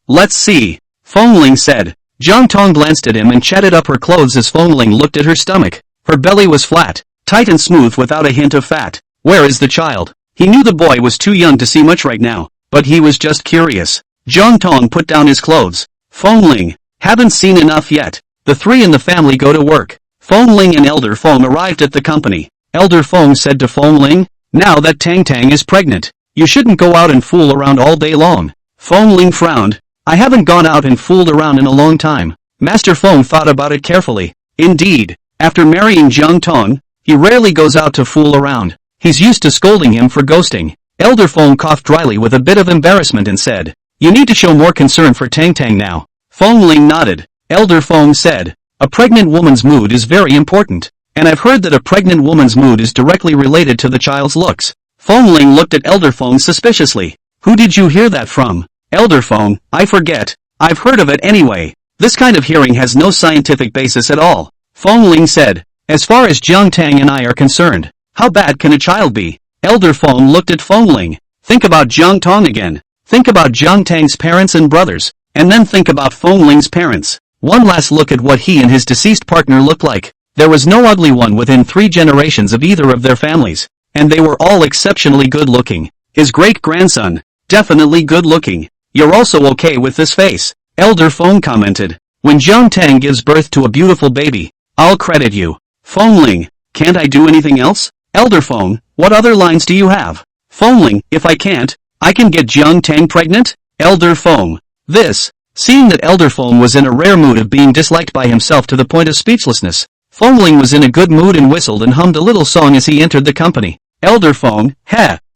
Let's see," Fengling said. Jiang Tang glanced at him and chatted up her clothes as Fengling looked at her stomach. Her belly was flat, tight and smooth without a hint of fat. Where is the child? He knew the boy was too young to see much right now, but he was just curious. Jiang Tang put down his clothes. Fengling. Haven't seen enough yet. The three in the family go to work. Fengling and Elder Feng arrived at the company. Elder Feng said to Fengling, "Now that Tang Tang is pregnant, you shouldn't go out and fool around all day long." Fengling frowned. "I haven't gone out and fooled around in a long time." Master Feng thought about it carefully. Indeed, after marrying Jiang Tang, he rarely goes out to fool around. He's used to scolding him for ghosting. Elder Feng coughed dryly with a bit of embarrassment and said, "You need to show more concern for Tang Tang now." Fengling nodded. Elder Feng said, "A pregnant woman's mood is very important, and I've heard that a pregnant woman's mood is directly related to the child's looks." Fengling looked at Elder Feng suspiciously. "Who did you hear that from?" Elder Feng, "I forget. I've heard of it anyway. This kind of hearing has no scientific basis at all." Fengling said, "As far as Jiang Tang and I are concerned, how bad can a child be?" Elder Feng looked at Fengling. "Think about Jiang Tang again. Think about Jiang Tang's parents and brothers, and then think about Fengling's parents. One last look at what he and his deceased partner looked like. There was no ugly one within 3 generations of either of their families, and they were all exceptionally good-looking. His great-grandson, definitely good-looking. You're also okay with this face?" Elder Feng commented. "When Jiang Tang gives birth to a beautiful baby, I'll credit you." Fengling, "Can't I do anything else?" Elder Feng, "What other lines do you have?" Fengling, "If I can't, I can get Jiang Tang pregnant?" Elder Feng, "This." Seeing that Elder Feng was in a rare mood of being disliked by himself to the point of speechlessness, Fengling was in a good mood and whistled and hummed a little song as he entered the company. Elder Feng,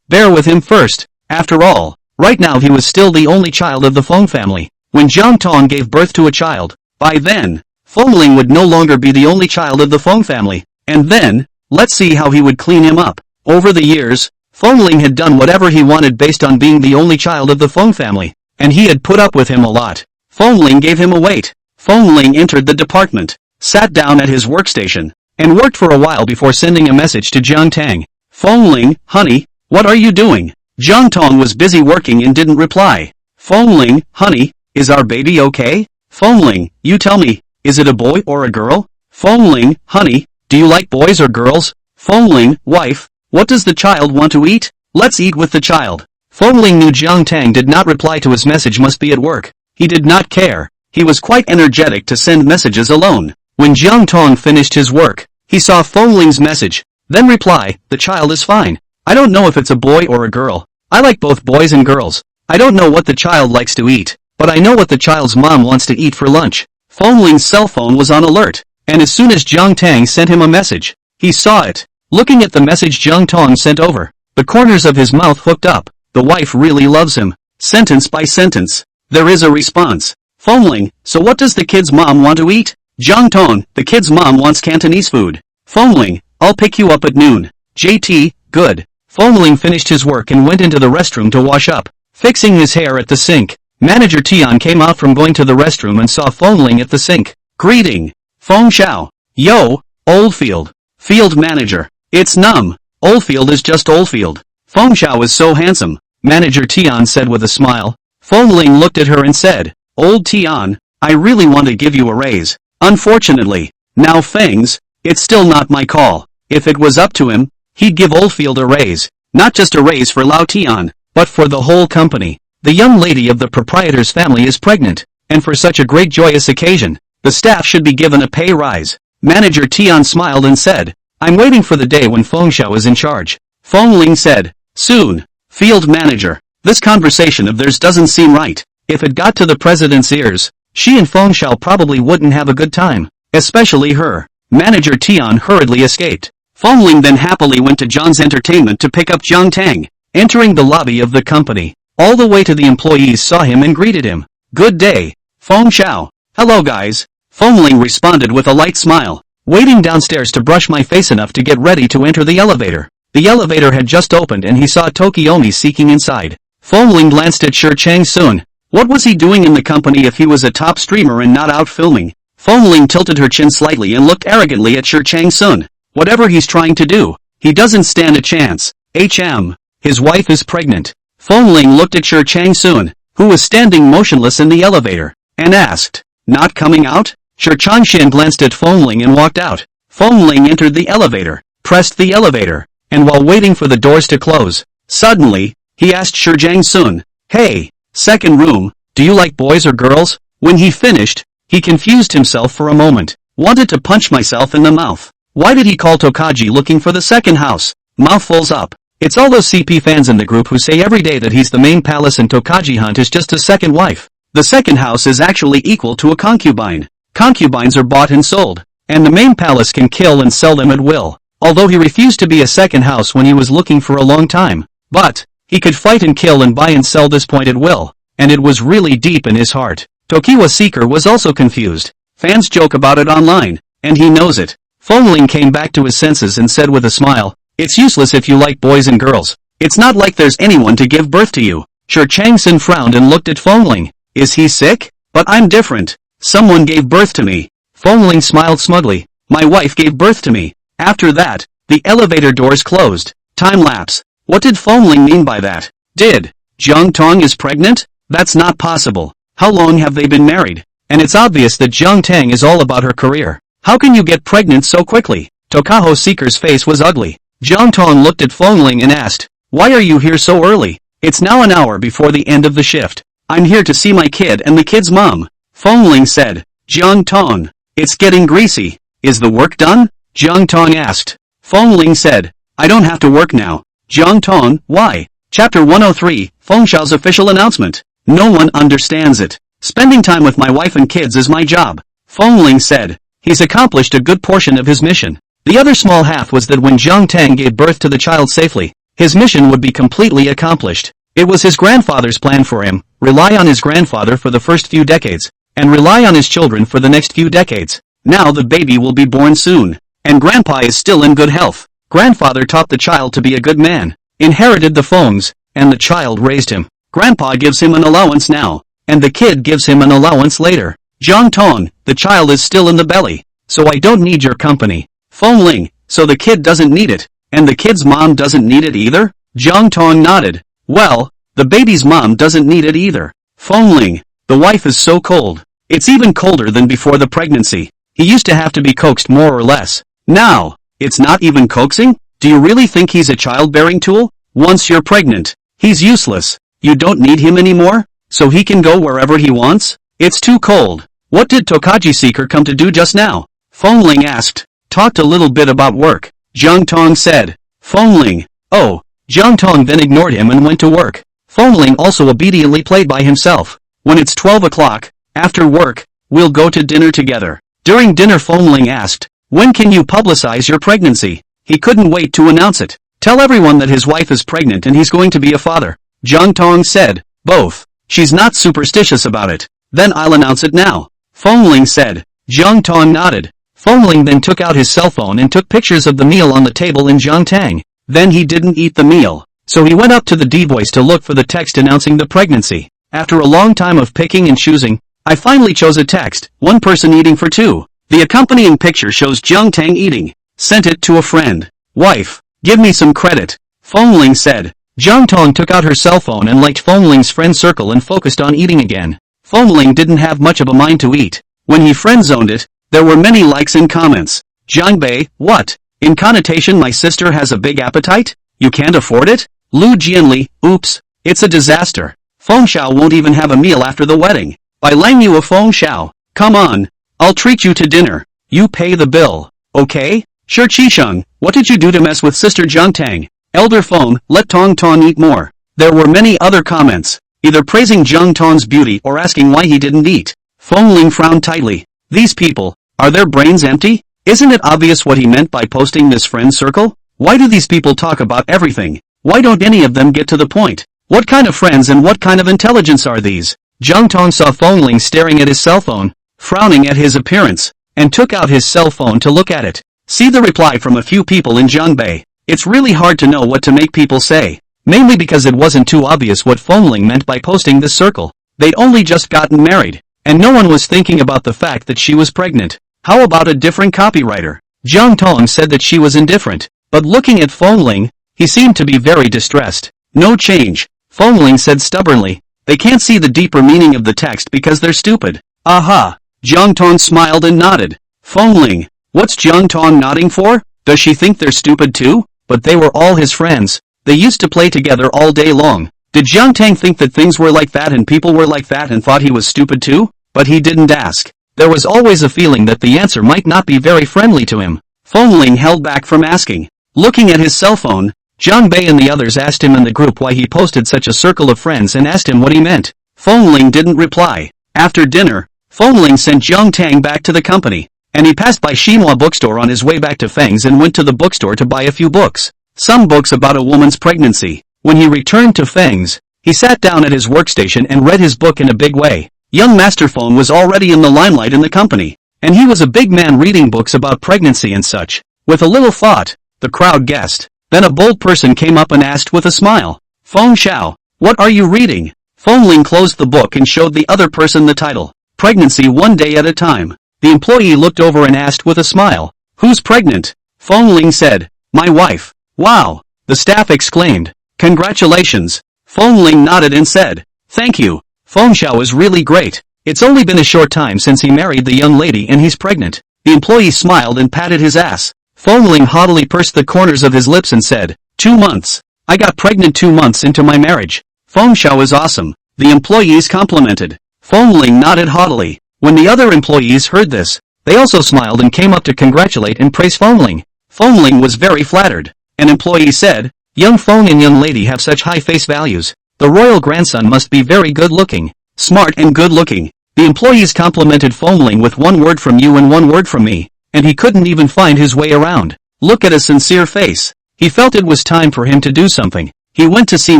bear with him first. After all, right now he was still the only child of the Feng family. When Jiang Tang gave birth to a child, by then, Fengling would no longer be the only child of the Feng family. And then, let's see how he would clean him up. Over the years, Fengling had done whatever he wanted based on being the only child of the Feng family, and he had put up with him a lot. Fengling gave him a wait. Fengling entered the department, sat down at his workstation, and worked for a while before sending a message to Jiang Tang. "Fengling, honey, what are you doing?" Jiang Tang was busy working and didn't reply. "Fengling, honey, is our baby okay?" Fengling, you tell me, is it a boy or a girl? Fengling, honey, do you like boys or girls? Fengling, wife, what does the child want to eat? Let's eat with the child. Fengling knew Jiang Tang did not reply to his message must be at work. He did not care. He was quite energetic to send messages alone. When Jiang Tang finished his work, he saw Fengling's message. Then reply, the child is fine. I don't know if it's a boy or a girl. I like both boys and girls. I don't know what the child likes to eat, but I know what the child's mom wants to eat for lunch. Fengling's cell phone was on alert, and as soon as Jiang Tang sent him a message, he saw it. Looking at the message Jiang Tang sent over, the corners of his mouth hooked up. The wife really loves him. Sentence by sentence. There is a response. Fengling, so what does the kid's mom want to eat? Jiang Tang, the kid's mom wants Cantonese food. Fengling, I'll pick you up at noon. JT, good. Fengling finished his work and went into the restroom to wash up. Fixing his hair at the sink, Manager Tian came out from going to the restroom and saw Fengling at the sink. Greeting. Feng Xiao. Yo, Oldfield. Field manager. It's numb. Oldfield is just Oldfield. Feng Xiao is so handsome, Manager Tian said with a smile. Fengling looked at her and said, Old Tian, I really want to give you a raise. Unfortunately, now Feng's, it's still not my call. If it was up to him, he'd give Oldfield a raise. Not just a raise for Lao Tian, but for the whole company. The young lady of the proprietor's family is pregnant, and for such a great joyous occasion, the staff should be given a pay rise. Manager Tian smiled and said, I'm waiting for the day when Feng Xiao is in charge. Fengling said, soon. Field manager, this conversation of theirs doesn't seem right. If it got to the president's ears, she and Feng Xiao probably wouldn't have a good time. Especially her. Manager Tian hurriedly escaped. Fengling then happily went to John's entertainment to pick up Jiang Tang. Entering the lobby of the company, all the way to the employees saw him and greeted him. Good day, Feng Xiao. Hello guys. Fengling responded with a light smile. Waiting downstairs to brush my face enough to get ready to enter the elevator. The elevator had just opened and he saw Tokiomi seeking inside. Fengling glanced at Shi Chang-sun. What was he doing in the company if he was a top streamer and not out filming? Fengling tilted her chin slightly and looked arrogantly at Shi Chang-sun. Whatever he's trying to do, he doesn't stand a chance. His wife is pregnant. Fengling looked at Shi Chang-sun, who was standing motionless in the elevator, and asked, not coming out? Shi Chang-sun glanced at Fengling and walked out. Fengling entered the elevator, pressed the elevator, and while waiting for the doors to close, suddenly, he asked Shi Chang-sun, hey, second room, do you like boys or girls? When he finished, he confused himself for a moment, wanted to punch myself in the mouth. Why did he call Tokaji looking for the second house? Mouthfuls up. It's all those CP fans in the group who say every day that he's the main palace and Tokaji Hunt is just a second wife. The second house is actually equal to a concubine. Concubines are bought and sold, and the main palace can kill and sell them at will. Although he refused to be a second house when he was looking for a long time. But, he could fight and kill and buy and sell this point at will, and it was really deep in his heart. Tokiwa Seeker was also confused. Fans joke about it online, and he knows it. Fengling came back to his senses and said with a smile, it's useless if you like boys and girls. It's not like there's anyone to give birth to you. Shi Chang-sun frowned and looked at Fengling. Is he sick? But I'm different. Someone gave birth to me. Fengling smiled smugly. My wife gave birth to me. After that, the elevator doors closed. Time lapse. What did Fengling mean by that? Did Jiang Tang is pregnant? That's not possible. How long have they been married? And it's obvious that Jiang Tang is all about her career. How can you get pregnant so quickly? Tokaho Seeker's face was ugly. Jiang Tang looked at Fengling and asked, why are you here so early? It's now an hour before the end of the shift. I'm here to see my kid and the kid's mom. Fengling said, Jiang Tang, it's getting greasy. Is the work done? Jiang Tang asked. Fengling said, I don't have to work now. Jiang Tang, why? Chapter 103, Feng Xiao's official announcement. No one understands it. Spending time with my wife and kids is my job. Fengling said. He's accomplished a good portion of his mission. The other small half was that when Jiang Tang gave birth to the child safely, his mission would be completely accomplished. It was his grandfather's plan for him, rely on his grandfather for the first few decades, and rely on his children for the next few decades. Now the baby will be born soon, and grandpa is still in good health. Grandfather taught the child to be a good man, inherited the Fengs, and the child raised him. Grandpa gives him an allowance now, and the kid gives him an allowance later. Jiang Tang, the child is still in the belly, so I don't need your company. Fengling, so the kid doesn't need it, and the kid's mom doesn't need it either? Jiang Tang nodded. Well, the baby's mom doesn't need it either. Fengling, the wife is so cold. It's even colder than before the pregnancy. He used to have to be coaxed more or less. Now, it's not even coaxing? Do you really think he's a childbearing tool? Once you're pregnant, he's useless. You don't need him anymore? So he can go wherever he wants? It's too cold. What did Tokaji Seeker come to do just now? Fengling asked. Talked a little bit about work. Jiang Tang said. Fengling. Oh. Jiang Tang then ignored him and went to work. Fengling also obediently played by himself. When it's 12 o'clock, after work, we'll go to dinner together. During dinner Fengling asked, when can you publicize your pregnancy? He couldn't wait to announce it. Tell everyone that his wife is pregnant and he's going to be a father. Jiang Tang said. Both. She's not superstitious about it. Then I'll announce it now. Fengling said. Jiang Tang nodded. Fengling then took out his cell phone and took pictures of the meal on the table in Jiang Tang. Then he didn't eat the meal. So he went up to the D-voice to look for the text announcing the pregnancy. After a long time of picking and choosing, I finally chose a text, one person eating for two. The accompanying picture shows Jiang Tang eating. Sent it to a friend. Wife, give me some credit. Fengling said. Jiang Tang took out her cell phone and liked Fengling's friend circle and focused on eating again. Fengling didn't have much of a mind to eat. When he friend-zoned it, there were many likes and comments. Jiang Bei, what? In connotation my sister has a big appetite? You can't afford it? Lu Jianli, oops, it's a disaster. Feng Xiao won't even have a meal after the wedding. By Lang Yu of Feng Xiao, come on. I'll treat you to dinner. You pay the bill. Okay? Sure Qisheng, what did you do to mess with sister Jiang Tang? Elder Feng, let Tong Tong eat more. There were many other comments, either praising Jiang Tong's beauty or asking why he didn't eat. Fengling frowned tightly. These people, are their brains empty? Isn't it obvious what he meant by posting this friend circle? Why do these people talk about everything? Why don't any of them get to the point? What kind of friends and what kind of intelligence are these? Jiang Tong saw Fengling staring at his cell phone, frowning at his appearance, and took out his cell phone to look at it. See the reply from a few people in Jiang Bei. It's really hard to know what to make people say, mainly because it wasn't too obvious what Fengling meant by posting this circle. They'd only just gotten married, and no one was thinking about the fact that she was pregnant. How about a different copywriter? Jiang Tong said that she was indifferent, but looking at Fengling, he seemed to be very distressed. No change, Fengling said stubbornly. They can't see the deeper meaning of the text because they're stupid. Aha! Jiang Tong smiled and nodded. Fengling, what's Jiang Tong nodding for? Does she think they're stupid too? But they were all his friends. They used to play together all day long. Did Jiang Tang think that things were like that and people were like that and thought he was stupid too? But he didn't ask. There was always a feeling that the answer might not be very friendly to him. Fengling held back from asking. Looking at his cell phone, Jiang Bei and the others asked him in the group why he posted such a circle of friends and asked him what he meant. Fengling didn't reply. After dinner, Fengling sent Jiang Tang back to the company, and he passed by Xinhua bookstore on his way back to Feng's and went to the bookstore to buy a few books. Some books about a woman's pregnancy. When he returned to Feng's, he sat down at his workstation and read his book in a big way. Young Master Feng was already in the limelight in the company, and he was a big man reading books about pregnancy and such. With a little thought, the crowd guessed. Then a bold person came up and asked with a smile. Feng Xiao, what are you reading? Fengling closed the book and showed the other person the title. Pregnancy One Day at a Time. The employee looked over and asked with a smile. Who's pregnant? Fengling said. My wife. Wow! The staff exclaimed. Congratulations. Fengling nodded and said. Thank you. Feng Xiao is really great. It's only been a short time since he married the young lady and he's pregnant. The employee smiled and patted his ass. Fengling haughtily pursed the corners of his lips and said, 2 months. I got pregnant 2 months into my marriage. Feng Xiao is awesome. The employees complimented. Fengling nodded haughtily. When the other employees heard this, they also smiled and came up to congratulate and praise Fengling. Fengling was very flattered. An employee said, young Feng and young lady have such high face values. The royal grandson must be very good looking. Smart and good looking. The employees complimented Fengling with 1 word from you and 1 word from me. And he couldn't even find his way around. Look at a sincere face. He felt it was time for him to do something. He went to see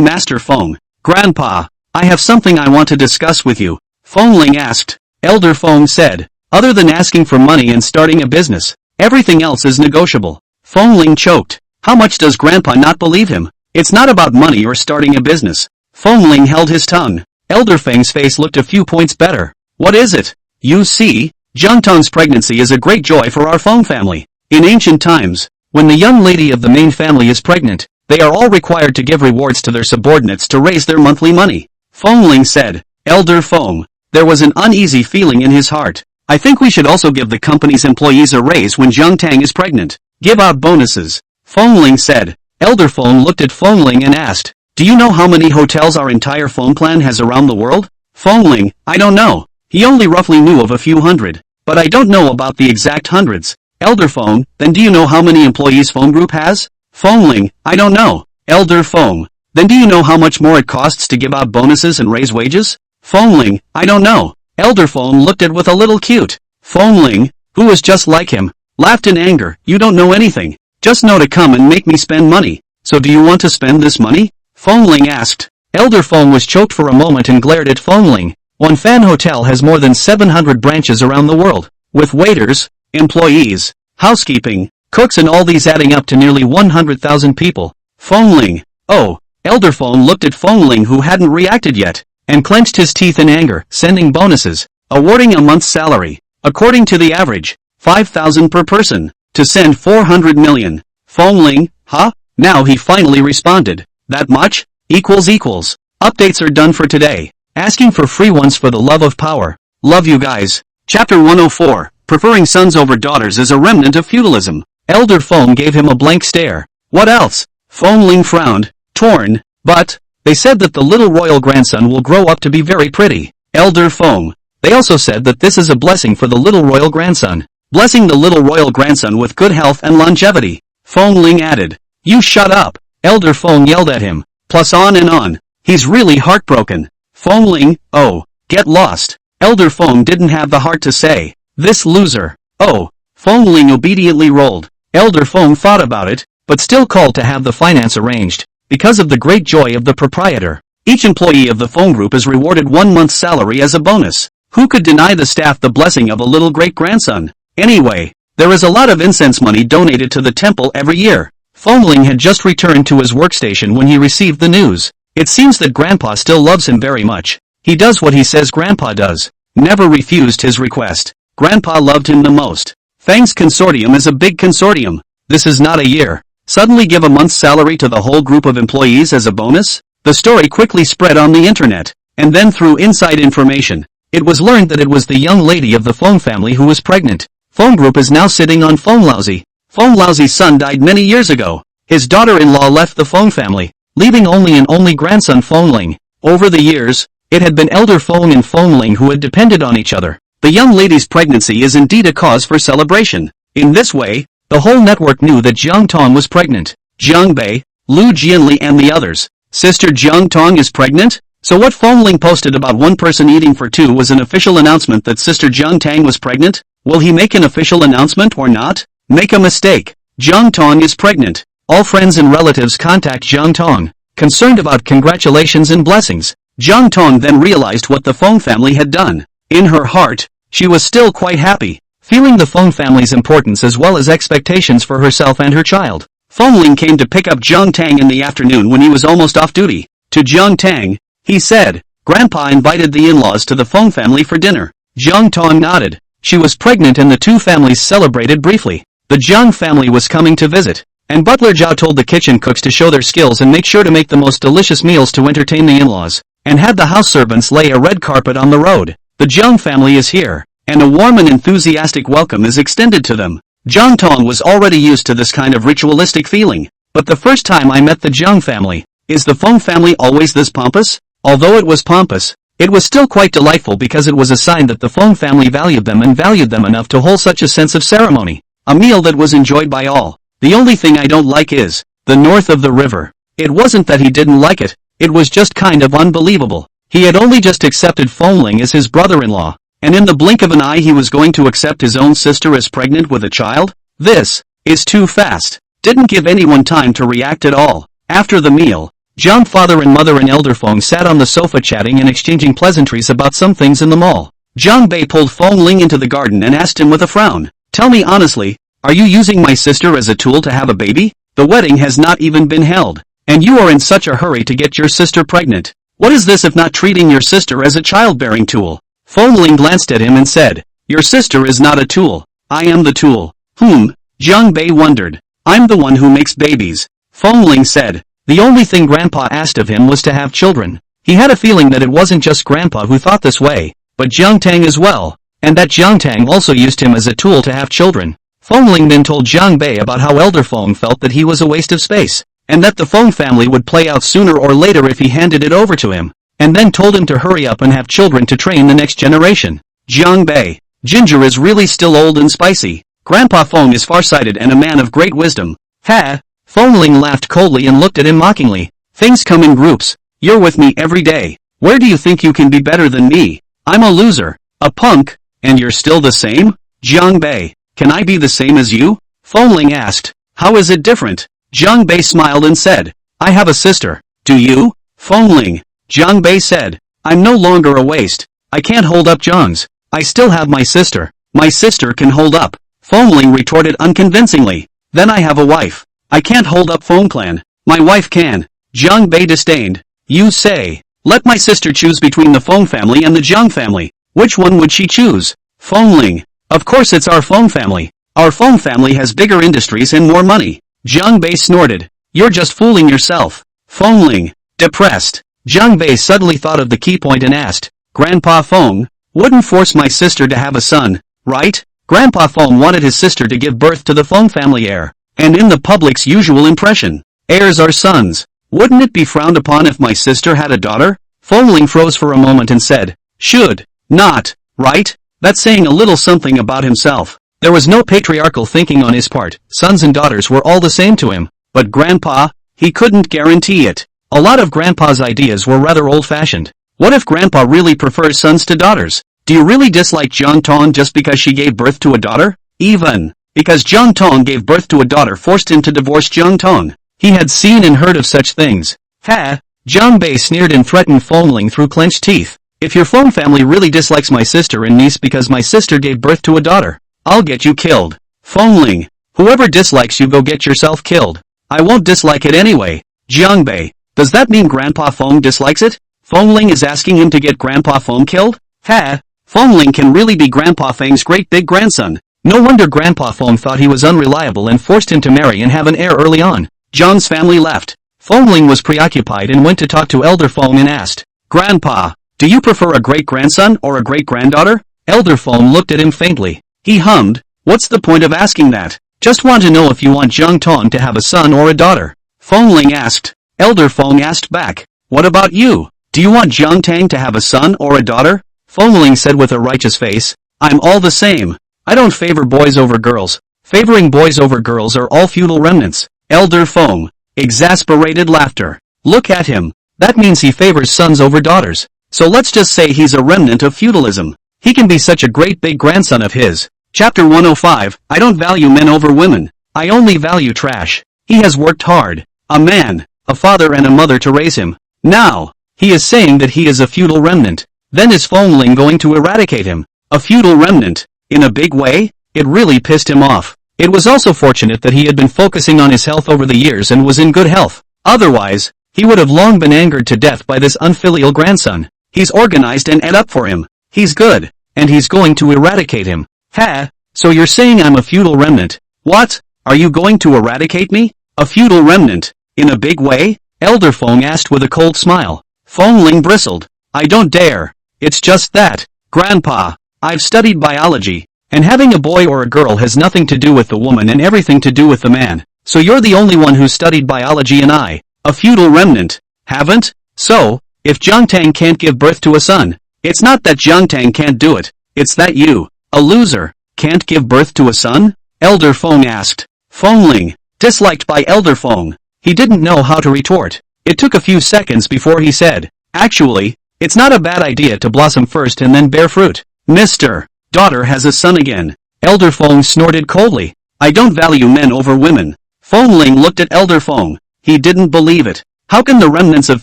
Master Feng. Grandpa, I have something I want to discuss with you. Fengling asked. Elder Feng said. Other than asking for money and starting a business, everything else is negotiable. Fengling choked. How much does Grandpa not believe him? It's not about money or starting a business. Fengling held his tongue. Elder Feng's face looked a few points better. What is it? You see? Jiang Tang's pregnancy is a great joy for our Feng family. In ancient times, when the young lady of the main family is pregnant, they are all required to give rewards to their subordinates to raise their monthly money. Fengling said. Elder Feng, There was an uneasy feeling in his heart. I think we should also give the company's employees a raise when Jiang Tang is pregnant. Give out bonuses. Fengling said. Elder Feng looked at Fengling and asked, do you know how many hotels our entire phone plan has around the world? Fengling, I don't know. He only roughly knew of a few hundred. But I don't know about the exact hundreds. Elder Feng, then do you know how many employees Phone Group has? Fengling, I don't know. Elder Feng, then do you know how much more it costs to give out bonuses and raise wages? Fengling, I don't know. Elder Feng looked at with a little cute. Fengling, who was just like him, laughed in anger. You don't know anything. Just know to come and make me spend money. So do you want to spend this money? Fengling asked. Elder Feng was choked for a moment and glared at Fengling. One Fan Hotel has more than 700 branches around the world, with waiters, employees, housekeeping, cooks and all these adding up to nearly 100,000 people. Fengling. Oh. Elder Feng looked at Fengling who hadn't reacted yet, and clenched his teeth in anger, sending bonuses, awarding a month's salary, according to the average, 5,000 per person, to send 400 million. Fengling, huh? Now he finally responded. That much? Equals. Updates are done for today. Asking for free ones for the love of power. Love you guys. Chapter 104. Preferring sons over daughters is a remnant of feudalism. Elder Feng gave him a blank stare. What else? Fengling frowned, torn, but, they said that the little royal grandson will grow up to be very pretty. Elder Feng. They also said that this is a blessing for the little royal grandson. Blessing the little royal grandson with good health and longevity. Fengling added. You shut up. Elder Feng yelled at him. Plus on and on. He's really heartbroken. Fengling, oh, get lost. Elder Feng didn't have the heart to say. This loser. Oh. Fengling obediently rolled. Elder Feng thought about it, but still called to have the finance arranged. Because of the great joy of the proprietor. Each employee of the phone group is rewarded 1 month's salary as a bonus. Who could deny the staff the blessing of a little great-grandson? Anyway, there is a lot of incense money donated to the temple every year. Fengling had just returned to his workstation when he received the news. It seems that Grandpa still loves him very much. He does what he says Grandpa does. Never refused his request. Grandpa loved him the most. Fang's consortium is a big consortium. This is not a year. Suddenly give a month's salary to the whole group of employees as a bonus? The story quickly spread on the internet, and then through inside information, it was learned that it was the young lady of the Feng family who was pregnant. Phone Group is now sitting on Fenglaozi. Fenglaozi's son died many years ago. His daughter-in-law left the Feng family, leaving only an only grandson Fengling. Over the years, it had been Elder Feng and Fengling who had depended on each other. The young lady's pregnancy is indeed a cause for celebration. In this way, the whole network knew that Jiang Tang was pregnant. Jiang Bei, Lu Jianli and the others. Sister Jiang Tang is pregnant? So what Fengling posted about one person eating for two was an official announcement that Sister Jiang Tang was pregnant? Will he make an official announcement or not? Make a mistake. Jiang Tang is pregnant. All friends and relatives contact Jiang Tang, concerned about congratulations and blessings. Jiang Tang then realized what the Feng family had done. In her heart, she was still quite happy, feeling the Feng family's importance as well as expectations for herself and her child. Fengling came to pick up Jiang Tang in the afternoon when he was almost off duty. To Jiang Tang, he said, Grandpa invited the in-laws to the Feng family for dinner. Jiang Tang nodded. She was pregnant and the two families celebrated briefly. The Jiang family was coming to visit, and Butler Zhao told the kitchen cooks to show their skills and make sure to make the most delicious meals to entertain the in-laws, and had the house servants lay a red carpet on the road. The Jiang family is here, and a warm and enthusiastic welcome is extended to them. Jiang Tang was already used to this kind of ritualistic feeling, but the first time I met the Jiang family, is the Feng family always this pompous? Although it was pompous, it was still quite delightful because it was a sign that the Feng family valued them and valued them enough to hold such a sense of ceremony. A meal that was enjoyed by all. The only thing I don't like is, the north of the river. It wasn't that he didn't like it, it was just kind of unbelievable. He had only just accepted Fengling as his brother-in-law, and in the blink of an eye he was going to accept his own sister as pregnant with a child? This is too fast. Didn't give anyone time to react at all. After the meal, Jiang father and mother and Elder Feng sat on the sofa chatting and exchanging pleasantries about some things in the mall. Jiang Bei pulled Fengling into the garden and asked him with a frown, Tell me honestly, are you using my sister as a tool to have a baby? The wedding has not even been held, and you are in such a hurry to get your sister pregnant. What is this if not treating your sister as a childbearing tool? Fengling glanced at him and said, Your sister is not a tool. I am the tool. Jiang Bei wondered. I'm the one who makes babies. Fengling said. The only thing Grandpa asked of him was to have children. He had a feeling that it wasn't just Grandpa who thought this way. but Jiang Tang as well, and that Jiang Tang also used him as a tool to have children. Fengling then told Jiang Bei about how Elder Feng felt that he was a waste of space, and that the Feng family would play out sooner or later if he handed it over to him, and then told him to hurry up and have children to train the next generation. Jiang Bei. Ginger is really still old and spicy. Grandpa Feng is farsighted and a man of great wisdom. Ha! Fengling laughed coldly and looked at him mockingly. Things come in groups. You're with me every day. Where do you think you can be better than me? I'm a loser. A punk. And you're still the same? Jiang Bei. Can I be the same as you? Fengling asked. How is it different? Jiang Bei smiled and said, I have a sister. Do you? Fengling. Jiang Bei said, I'm no longer a waste. I can't hold up Jiang's. I still have my sister. My sister can hold up. Fengling retorted unconvincingly. Then I have a wife. I can't hold up Feng clan. My wife can. Jiang Bei disdained. You say. Let my sister choose between the Feng family and the Jiang family. Which one would she choose? Fengling. Of course it's our Feng family. Our Feng family has bigger industries and more money. Jiang Bei snorted. You're just fooling yourself. Fengling. Depressed. Jiang Bei suddenly thought of the key point and asked, Grandpa Feng wouldn't force my sister to have a son, right? Grandpa Feng wanted his sister to give birth to the Feng family heir, and in the public's usual impression, heirs are sons. Wouldn't it be frowned upon if my sister had a daughter? Fengling froze for a moment and said, should not, right? That's saying a little something about himself. There was no patriarchal thinking on his part. Sons and daughters were all the same to him. But Grandpa, he couldn't guarantee it. A lot of Grandpa's ideas were rather old-fashioned. What if Grandpa really prefers sons to daughters? Do you really dislike Jiang Tang just because she gave birth to a daughter? Even because Jiang Tang gave birth to a daughter forced him to divorce Jiang Tang. He had seen and heard of such things. Ha! Jiang Bei sneered and threatened Fengling through clenched teeth. If your Feng family really dislikes my sister and niece because my sister gave birth to a daughter, I'll get you killed. Fengling. Whoever dislikes you go get yourself killed. I won't dislike it anyway. Jiang Bei. Does that mean Grandpa Feng dislikes it? Fengling is asking him to get Grandpa Feng killed? Ha! Fengling can really be Grandpa Feng's great big grandson. No wonder Grandpa Feng thought he was unreliable and forced him to marry and have an heir early on. Jiang's family left. Fengling was preoccupied and went to talk to Elder Feng and asked, Grandpa, do you prefer a great-grandson or a great-granddaughter? Elder Feng looked at him faintly. He hummed, what's the point of asking that? Just want to know if you want Jiang Tang to have a son or a daughter. Fengling asked. Elder Feng asked back, what about you? Do you want Jiang Tang to have a son or a daughter? Fengling said with a righteous face, I'm all the same. I don't favor boys over girls. Favoring boys over girls are all feudal remnants. Elder Feng. Exasperated laughter. Look at him. That means he favors sons over daughters. So let's just say he's a remnant of feudalism. He can be such a great big grandson of his. Chapter 105, I don't value men over women. I only value trash. He has worked hard. A man, a father and a mother to raise him. Now, he is saying that he is a feudal remnant. Then is Fengling going to eradicate him? A feudal remnant? In a big way? It really pissed him off. It was also fortunate that he had been focusing on his health over the years and was in good health. Otherwise, he would have long been angered to death by this unfilial grandson. He's organized and ate up for him. He's good. And he's going to eradicate him. Ha! So you're saying I'm a feudal remnant? What? Are you going to eradicate me? A feudal remnant? In a big way? Elder Feng asked with a cold smile. Fengling bristled. I don't dare. It's just that, Grandpa, I've studied biology, and having a boy or a girl has nothing to do with the woman and everything to do with the man. So you're the only one who's studied biology and I, a feudal remnant, haven't? So, if Jiang Tang can't give birth to a son, it's not that Jiang Tang can't do it, it's that you, a loser, can't give birth to a son? Elder Feng asked. Fengling, disliked by Elder Feng. He didn't know how to retort. It took a few seconds before he said, actually, it's not a bad idea to blossom first and then bear fruit. Mr. Daughter has a son again. Elder Feng snorted coldly. I don't value men over women. Fengling looked at Elder Feng. He didn't believe it. How can the remnants of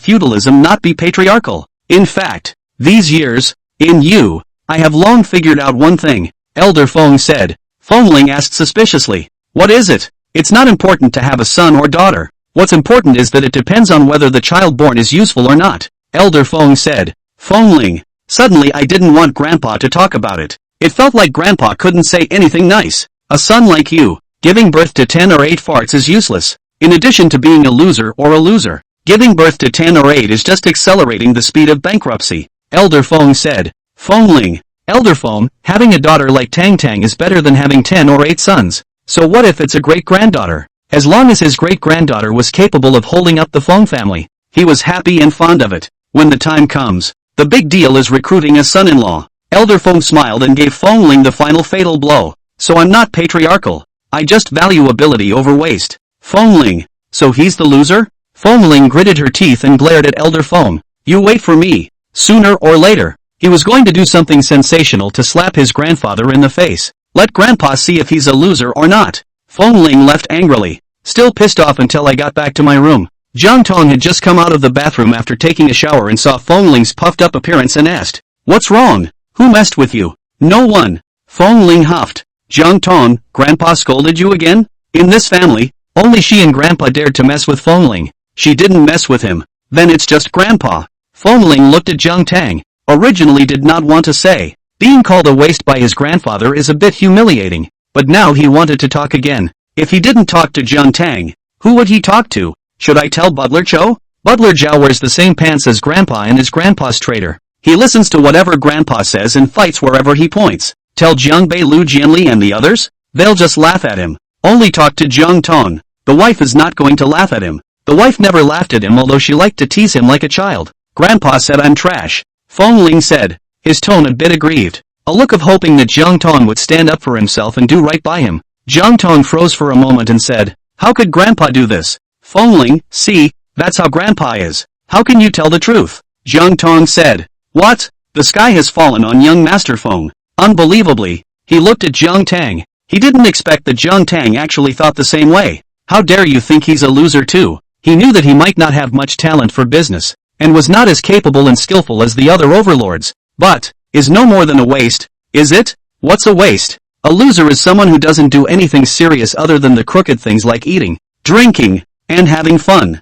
feudalism not be patriarchal? In fact, these years, in you, I have long figured out one thing, Elder Feng said. Fengling asked suspiciously. What is it? It's not important to have a son or daughter. What's important is that it depends on whether the child born is useful or not. Elder Feng said. Fengling. Suddenly I didn't want Grandpa to talk about it. It felt like Grandpa couldn't say anything nice. A son like you, giving birth to 10 or 8 farts is useless. In addition to being a loser or a loser, giving birth to 10 or 8 is just accelerating the speed of bankruptcy. Elder Feng said. Fengling. Elder Feng, having a daughter like Tang Tang is better than having 10 or 8 sons. So what if it's a great-granddaughter? As long as his great-granddaughter was capable of holding up the Feng family, he was happy and fond of it. When the time comes, the big deal is recruiting a son-in-law. Elder Feng smiled and gave Fengling the final fatal blow. So I'm not patriarchal. I just value ability over waste. Fengling. So he's the loser? Fengling gritted her teeth and glared at Elder Feng. You wait for me. Sooner or later, he was going to do something sensational to slap his grandfather in the face. Let Grandpa see if he's a loser or not. Fengling left angrily, still pissed off until I got back to my room. Jiang Tang had just come out of the bathroom after taking a shower and saw Fengling's puffed-up appearance and asked, "What's wrong? Who messed with you?" "No one." Fengling huffed. "Jiang Tang, Grandpa scolded you again? In this family, only she and Grandpa dared to mess with Fengling. She didn't mess with him. Then it's just Grandpa." Fengling looked at Jiang Tang. Originally did not want to say. Being called a waste by his grandfather is a bit humiliating. But now he wanted to talk again. If he didn't talk to Jiang Tang, who would he talk to? Should I tell Butler Cho? Butler Zhao wears the same pants as Grandpa and is Grandpa's traitor. He listens to whatever Grandpa says and fights wherever he points. Tell Jiang Bei, Lu Jianli and the others? They'll just laugh at him. Only talk to Jiang Tang. The wife is not going to laugh at him. The wife never laughed at him, although she liked to tease him like a child. Grandpa said I'm trash. Fengling said, his tone a bit aggrieved. A look of hoping that Jiang Tang would stand up for himself and do right by him. Jiang Tang froze for a moment and said, "How could Grandpa do this?" Fengling, "See, that's how Grandpa is. How can you tell the truth?" Jiang Tang said, "What? The sky has fallen on young Master Feng." Unbelievably, he looked at Jiang Tang. He didn't expect that Jiang Tang actually thought the same way. How dare you think he's a loser too? He knew that he might not have much talent for business, and was not as capable and skillful as the other overlords. But, is no more than a waste, is it? What's a waste? A loser is someone who doesn't do anything serious other than the crooked things like eating, drinking, and having fun.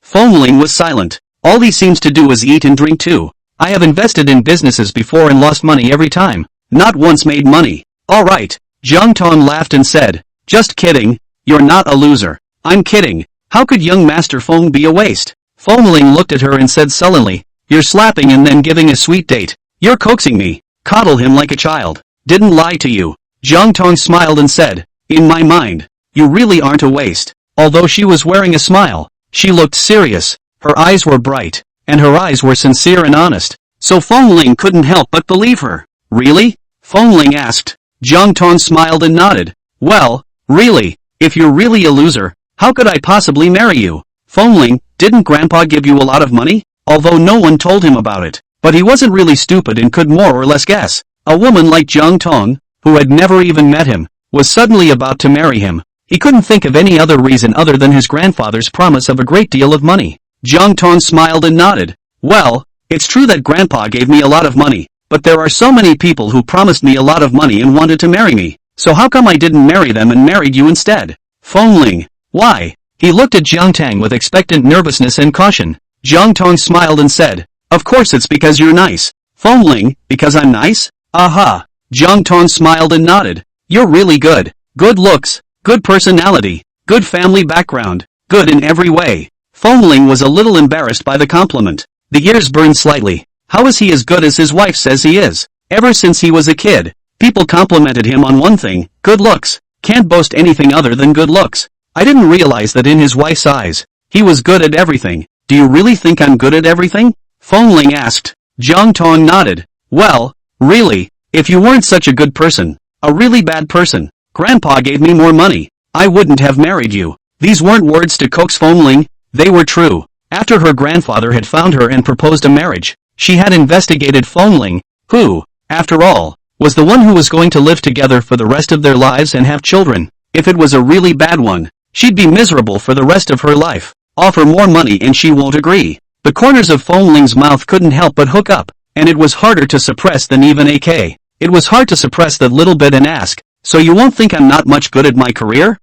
Fengling was silent. All he seems to do is eat and drink too. I have invested in businesses before and lost money every time. Not once made money. Alright. Jiang Tang laughed and said, "Just kidding. You're not a loser." "I'm kidding. How could young Master Feng be a waste?" Fengling looked at her and said sullenly, "You're slapping and then giving a sweet date. You're coaxing me. Coddle him like a child. Didn't lie to you." Jiang Tang smiled and said, "In my mind, you really aren't a waste." Although she was wearing a smile, she looked serious. Her eyes were bright, and her eyes were sincere and honest. So Fengling couldn't help but believe her. "Really?" Fengling asked. Jiang Tang smiled and nodded. "Well, really, if you're really a loser, how could I possibly marry you?" Fengling, "Didn't Grandpa give you a lot of money?" Although no one told him about it. But he wasn't really stupid and could more or less guess. A woman like Jiang Tang, who had never even met him, was suddenly about to marry him. He couldn't think of any other reason other than his grandfather's promise of a great deal of money. Jiang Tang smiled and nodded. "Well, it's true that Grandpa gave me a lot of money, but there are so many people who promised me a lot of money and wanted to marry me. So how come I didn't marry them and married you instead?" Fengling, "Why?" He looked at Jiang Tang with expectant nervousness and caution. Jiang Tang smiled and said, "Of course it's because you're nice." Fengling, "Because I'm nice?" "Aha." Jiang Tang smiled and nodded. "You're really good. Good looks, good personality, good family background, good in every way." Fengling was a little embarrassed by the compliment. The ears burned slightly. How is he as good as his wife says he is? Ever since he was a kid, people complimented him on one thing, good looks. Can't boast anything other than good looks. I didn't realize that in his wife's eyes, he was good at everything. "Do you really think I'm good at everything?" Fengling asked. Jiang Tang nodded. "Well, really, if you weren't such a good person, a really bad person, Grandpa gave me more money, I wouldn't have married you." These weren't words to coax Fengling, they were true. After her grandfather had found her and proposed a marriage, she had investigated Fengling, who, after all, was the one who was going to live together for the rest of their lives and have children. If it was a really bad one, she'd be miserable for the rest of her life. Offer more money and she won't agree. The corners of Fengling's mouth couldn't help but hook up, and it was harder to suppress than even AK. It was hard to suppress that little bit and ask, "So you won't think I'm not much good at my career?"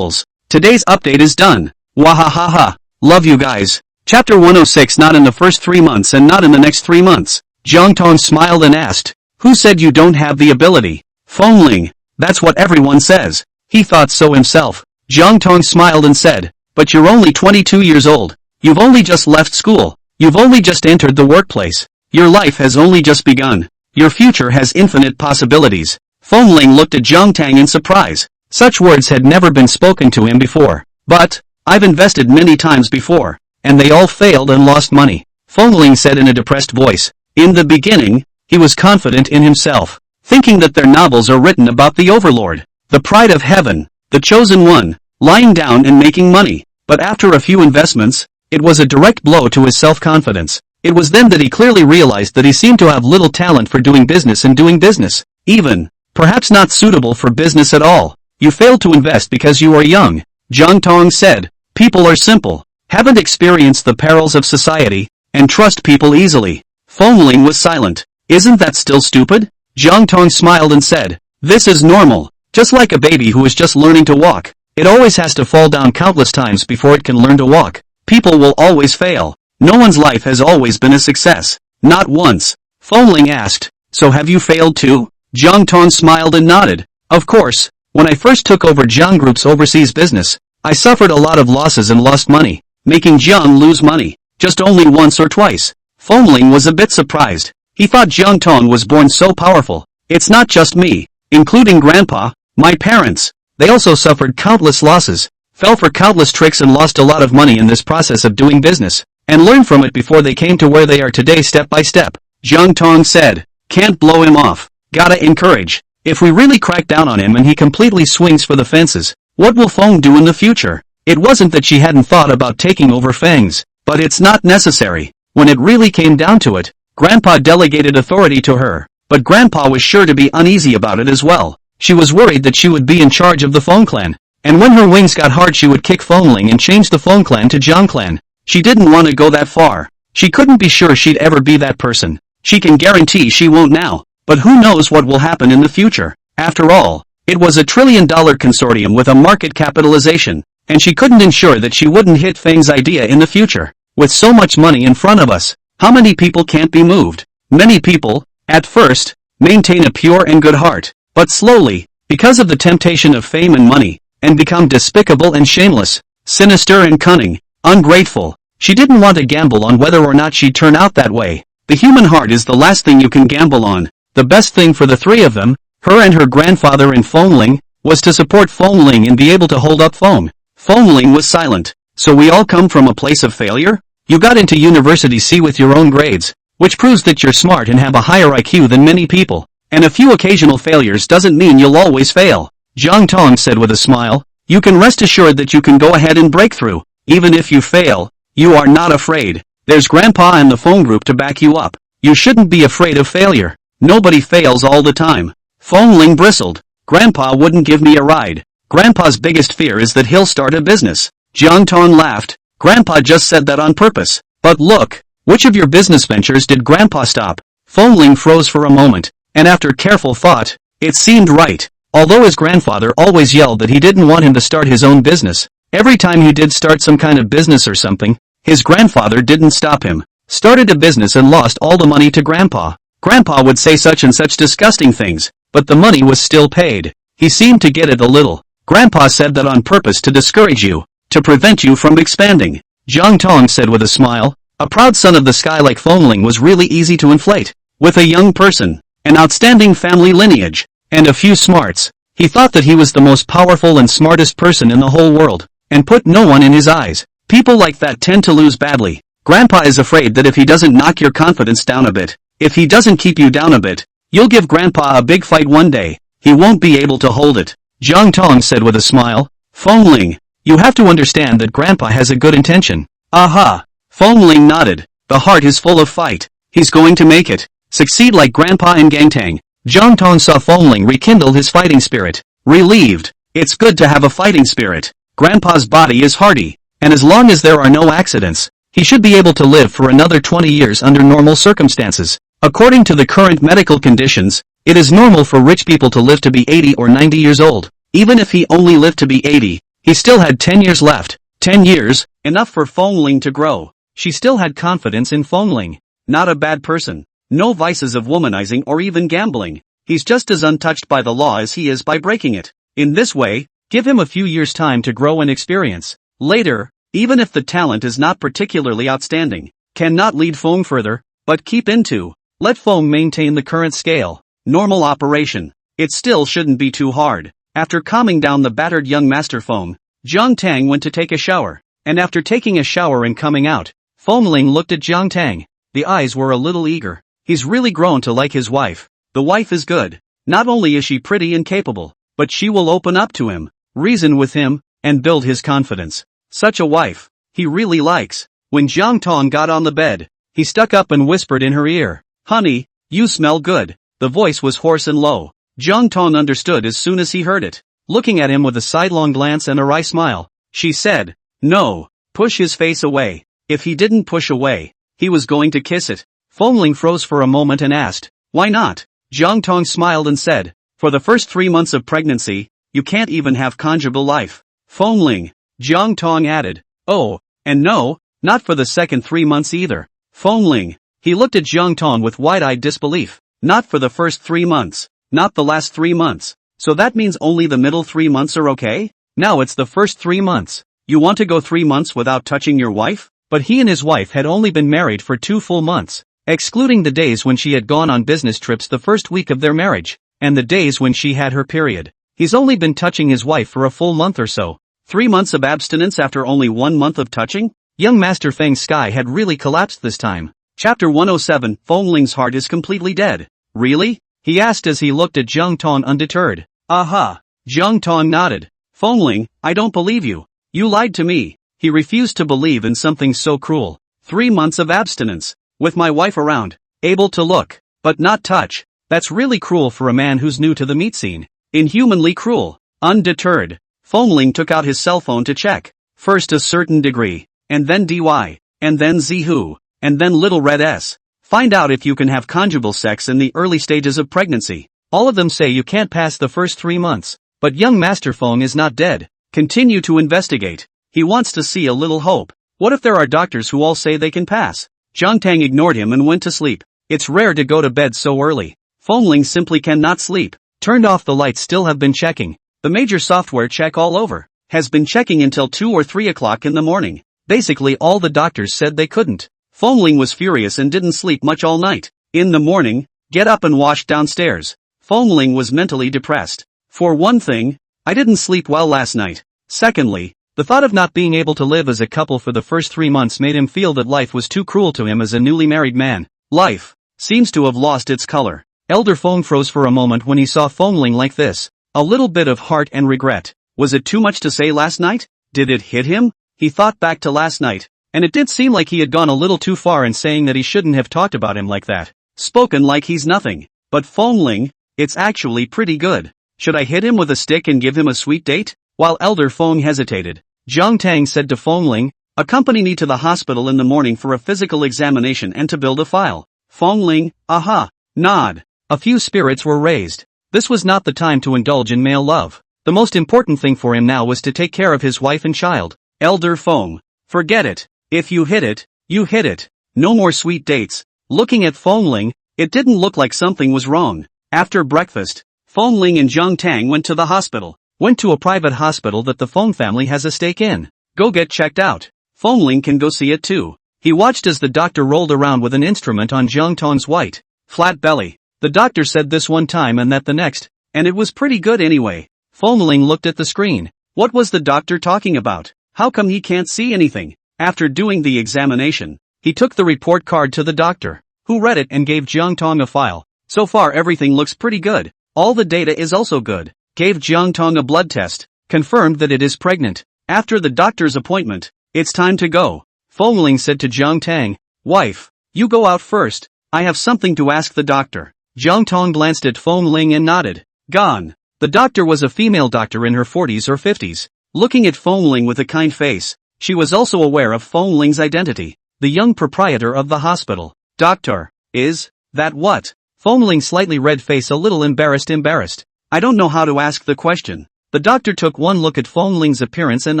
Today's update is done. Wahahaha. Love you guys. Chapter 106. Not in the first 3 months and not in the next 3 months. Jiang Tang smiled and asked, "Who said you don't have the ability?" Fengling, "That's what everyone says." He thought so himself. Jiang Tang smiled and said, "But you're only 22 years old. You've only just left school. You've only just entered the workplace. Your life has only just begun. Your future has infinite possibilities. Fengling looked at Jiang Tang in surprise. Such words had never been spoken to him before. But, I've invested many times before, and they all failed and lost money. Fengling said in a depressed voice. In the beginning, he was confident in himself, thinking that their novels are written about the overlord, the pride of heaven, the chosen one, lying down and making money. But after a few investments, it was a direct blow to his self-confidence. It was then that he clearly realized that he seemed to have little talent for doing business and doing business, even, perhaps not suitable for business at all. You failed to invest because you are young, Jiang Tang said. People are simple, haven't experienced the perils of society, and trust people easily. Fengling was silent. Isn't that still stupid? Jiang Tang smiled and said, this is normal, just like a baby who is just learning to walk. It always has to fall down countless times before it can learn to walk. People will always fail. No one's life has always been a success. Not once. Fengling asked, so have you failed too? Jiang Tang smiled and nodded. Of course, when I first took over Jiang Group's overseas business, I suffered a lot of losses and lost money, making Jiang lose money, just only once or twice. Fengling was a bit surprised. He thought Jiang Tang was born so powerful. It's not just me, including Grandpa, my parents. They also suffered countless losses, fell for countless tricks and lost a lot of money in this process of doing business, and learned from it before they came to where they are today step by step. Jiang Tang said, can't blow him off. Gotta encourage. If we really crack down on him and he completely swings for the fences, what will Feng do in the future? It wasn't that she hadn't thought about taking over Feng's, but it's not necessary. When it really came down to it, Grandpa delegated authority to her, but Grandpa was sure to be uneasy about it as well. She was worried that she would be in charge of the Feng clan, and when her wings got hard she would kick Fengling and change the Feng clan to Jiang clan. She didn't want to go that far. She couldn't be sure she'd ever be that person. She can guarantee she won't now, but who knows what will happen in the future. After all, it was $1 trillion consortium with a market capitalization, and she couldn't ensure that she wouldn't hit Feng's idea in the future. With so much money in front of us, how many people can't be moved? Many people, at first, maintain a pure and good heart, but slowly, because of the temptation of fame and money, and become despicable and shameless, sinister and cunning, ungrateful. She didn't want to gamble on whether or not she'd turn out that way. The human heart is the last thing you can gamble on. The best thing for the three of them, her and her grandfather and Fengling, was to support Fengling and be able to hold up Feng. Fengling was silent. So we all come from a place of failure? You got into University C with your own grades, which proves that you're smart and have a higher IQ than many people. And a few occasional failures doesn't mean you'll always fail. Jiang Tang said with a smile, you can rest assured that you can go ahead and break through. Even if you fail, you are not afraid. There's Grandpa and the Feng group to back you up. You shouldn't be afraid of failure. Nobody fails all the time. Fengling bristled. Grandpa wouldn't give me a ride. Grandpa's biggest fear is that he'll start a business. Jiang Tang laughed. Grandpa just said that on purpose. But look, which of your business ventures did Grandpa stop? Fengling froze for a moment, and after careful thought, it seemed right. Although his grandfather always yelled that he didn't want him to start his own business, every time he did start some kind of business or something, his grandfather didn't stop him. Started a business and lost all the money to Grandpa. Grandpa would say such and such disgusting things, but the money was still paid. He seemed to get it a little. Grandpa said that on purpose to discourage you, to prevent you from expanding. Jiang Tang said with a smile, a proud son of the sky like Fengling was really easy to inflate. With a young person, an outstanding family lineage, and a few smarts, he thought that he was the most powerful and smartest person in the whole world, and put no one in his eyes. People like that tend to lose badly. Grandpa is afraid that if he doesn't knock your confidence down a bit, if he doesn't keep you down a bit, you'll give Grandpa a big fight one day. He won't be able to hold it. Jiang Tang said with a smile, Fengling, you have to understand that Grandpa has a good intention. Aha! Fengling nodded. The heart is full of fight. He's going to make it. Succeed like Grandpa and Gangtang. Jiang Tang saw Fengling rekindle his fighting spirit. Relieved. It's good to have a fighting spirit. Grandpa's body is hardy, and as long as there are no accidents, he should be able to live for another 20 years under normal circumstances. According to the current medical conditions, it is normal for rich people to live to be 80 or 90 years old. Even if he only lived to be 80, he still had 10 years left. 10 years, enough for Fengling to grow. She still had confidence in Fengling. Not a bad person. No vices of womanizing or even gambling. He's just as untouched by the law as he is by breaking it. In this way, give him a few years' time to grow and experience. Later, even if the talent is not particularly outstanding, cannot lead Feng further, But keep into. Let Feng maintain the current scale. Normal operation. It still shouldn't be too hard. After calming down the battered young master Feng, Jiang Tang went to take a shower. And after taking a shower and coming out, Fengling looked at Jiang Tang. The eyes were a little eager. He's really grown to like his wife. The wife is good. Not only is she pretty and capable, but she will open up to him, reason with him, and build his confidence. Such a wife, he really likes. When Jiang Tang got on the bed, he stuck up and whispered in her ear, "Honey, you smell good." The voice was hoarse and low. Jiang Tang understood as soon as he heard it. Looking at him with a sidelong glance and a wry smile, she said, "No, push his face away." If he didn't push away, he was going to kiss it. Fengling froze for a moment and asked, "Why not?" Jiang Tang smiled and said, "For the first 3 months of pregnancy, you can't even have conjugal life." Fengling, Jiang Tang added, "Oh, and no, not for the second 3 months either." Fengling, he looked at Jiang Tang with wide-eyed disbelief. "Not for the first 3 months, not the last 3 months. So that means only the middle 3 months are okay? Now it's the first 3 months. You want to go 3 months without touching your wife?" But he and his wife had only been married for 2 full months, excluding the days when she had gone on business trips the first week of their marriage, and the days when she had her period. He's only been touching his wife for a full month or so. 3 months of abstinence after only 1 month of touching? Young Master Feng's sky had really collapsed this time. Chapter 107, Fengling's heart is completely dead. Really? He asked as he looked at Jiang Tang undeterred. Aha! Jiang Tang nodded. Fengling, I don't believe you. You lied to me. He refused to believe in something so cruel. 3 months of abstinence. With my wife around. Able to look, but not touch. That's really cruel for a man who's new to the meat scene. Inhumanly cruel. Undeterred, Fengling took out his cell phone to check. First a certain degree, and then DY, and then Zihu, and then little red S. Find out if you can have conjugal sex in the early stages of pregnancy. All of them say you can't pass the first 3 months. But young Master Feng is not dead. Continue to investigate. He wants to see a little hope. What if there are doctors who all say they can pass? Jiang Tang ignored him and went to sleep. It's rare to go to bed so early. Fengling simply cannot sleep. Turned off the lights, still have been checking. The major software check all over. Has been checking until 2 or 3 o'clock in the morning. Basically all the doctors said they couldn't. Fengling was furious and didn't sleep much all night. In the morning, get up and wash downstairs. Fengling was mentally depressed. For one thing, I didn't sleep well last night. Secondly, the thought of not being able to live as a couple for the first 3 months made him feel that life was too cruel to him as a newly married man. Life seems to have lost its color. Elder Feng froze for a moment when he saw Fengling like this. A little bit of heart and regret. Was it too much to say last night? Did it hit him? He thought back to last night, and it did seem like he had gone a little too far in saying that he shouldn't have talked about him like that. Spoken like he's nothing. But Fengling, it's actually pretty good. Should I hit him with a stick and give him a sweet date? While Elder Feng hesitated, Jiang Tang said to Fengling, "Accompany me to the hospital in the morning for a physical examination and to build a file." Fengling, aha, nod. A few spirits were raised. This was not the time to indulge in male love. The most important thing for him now was to take care of his wife and child. Elder Feng, forget it. If you hit it, you hit it. No more sweet dates. Looking at Fengling, it didn't look like something was wrong. After breakfast, Fengling and Jiang Tang went to the hospital. Went to a private hospital that the Feng family has a stake in. Go get checked out. Fengling can go see it too. He watched as the doctor rolled around with an instrument on Jiang Tang's white, flat belly. The doctor said this one time and that the next, and it was pretty good anyway. Fengling looked at the screen. What was the doctor talking about? How come he can't see anything? After doing the examination, he took the report card to the doctor, who read it and gave Jiang Tang a file. So far everything looks pretty good. All the data is also good. Gave Jiang Tang a blood test, confirmed that it is pregnant. After the doctor's appointment, it's time to go. Fengling said to Jiang Tang, "Wife, you go out first. I have something to ask the doctor." Jiang Tang glanced at Fengling and nodded. Gone. The doctor was a female doctor in her 40s or 50s. Looking at Fengling with a kind face, she was also aware of Fengling's identity. The young proprietor of the hospital. Doctor, is that what? Fengling's slightly red face a little embarrassed. I don't know how to ask the question. The doctor took one look at Fengling's appearance and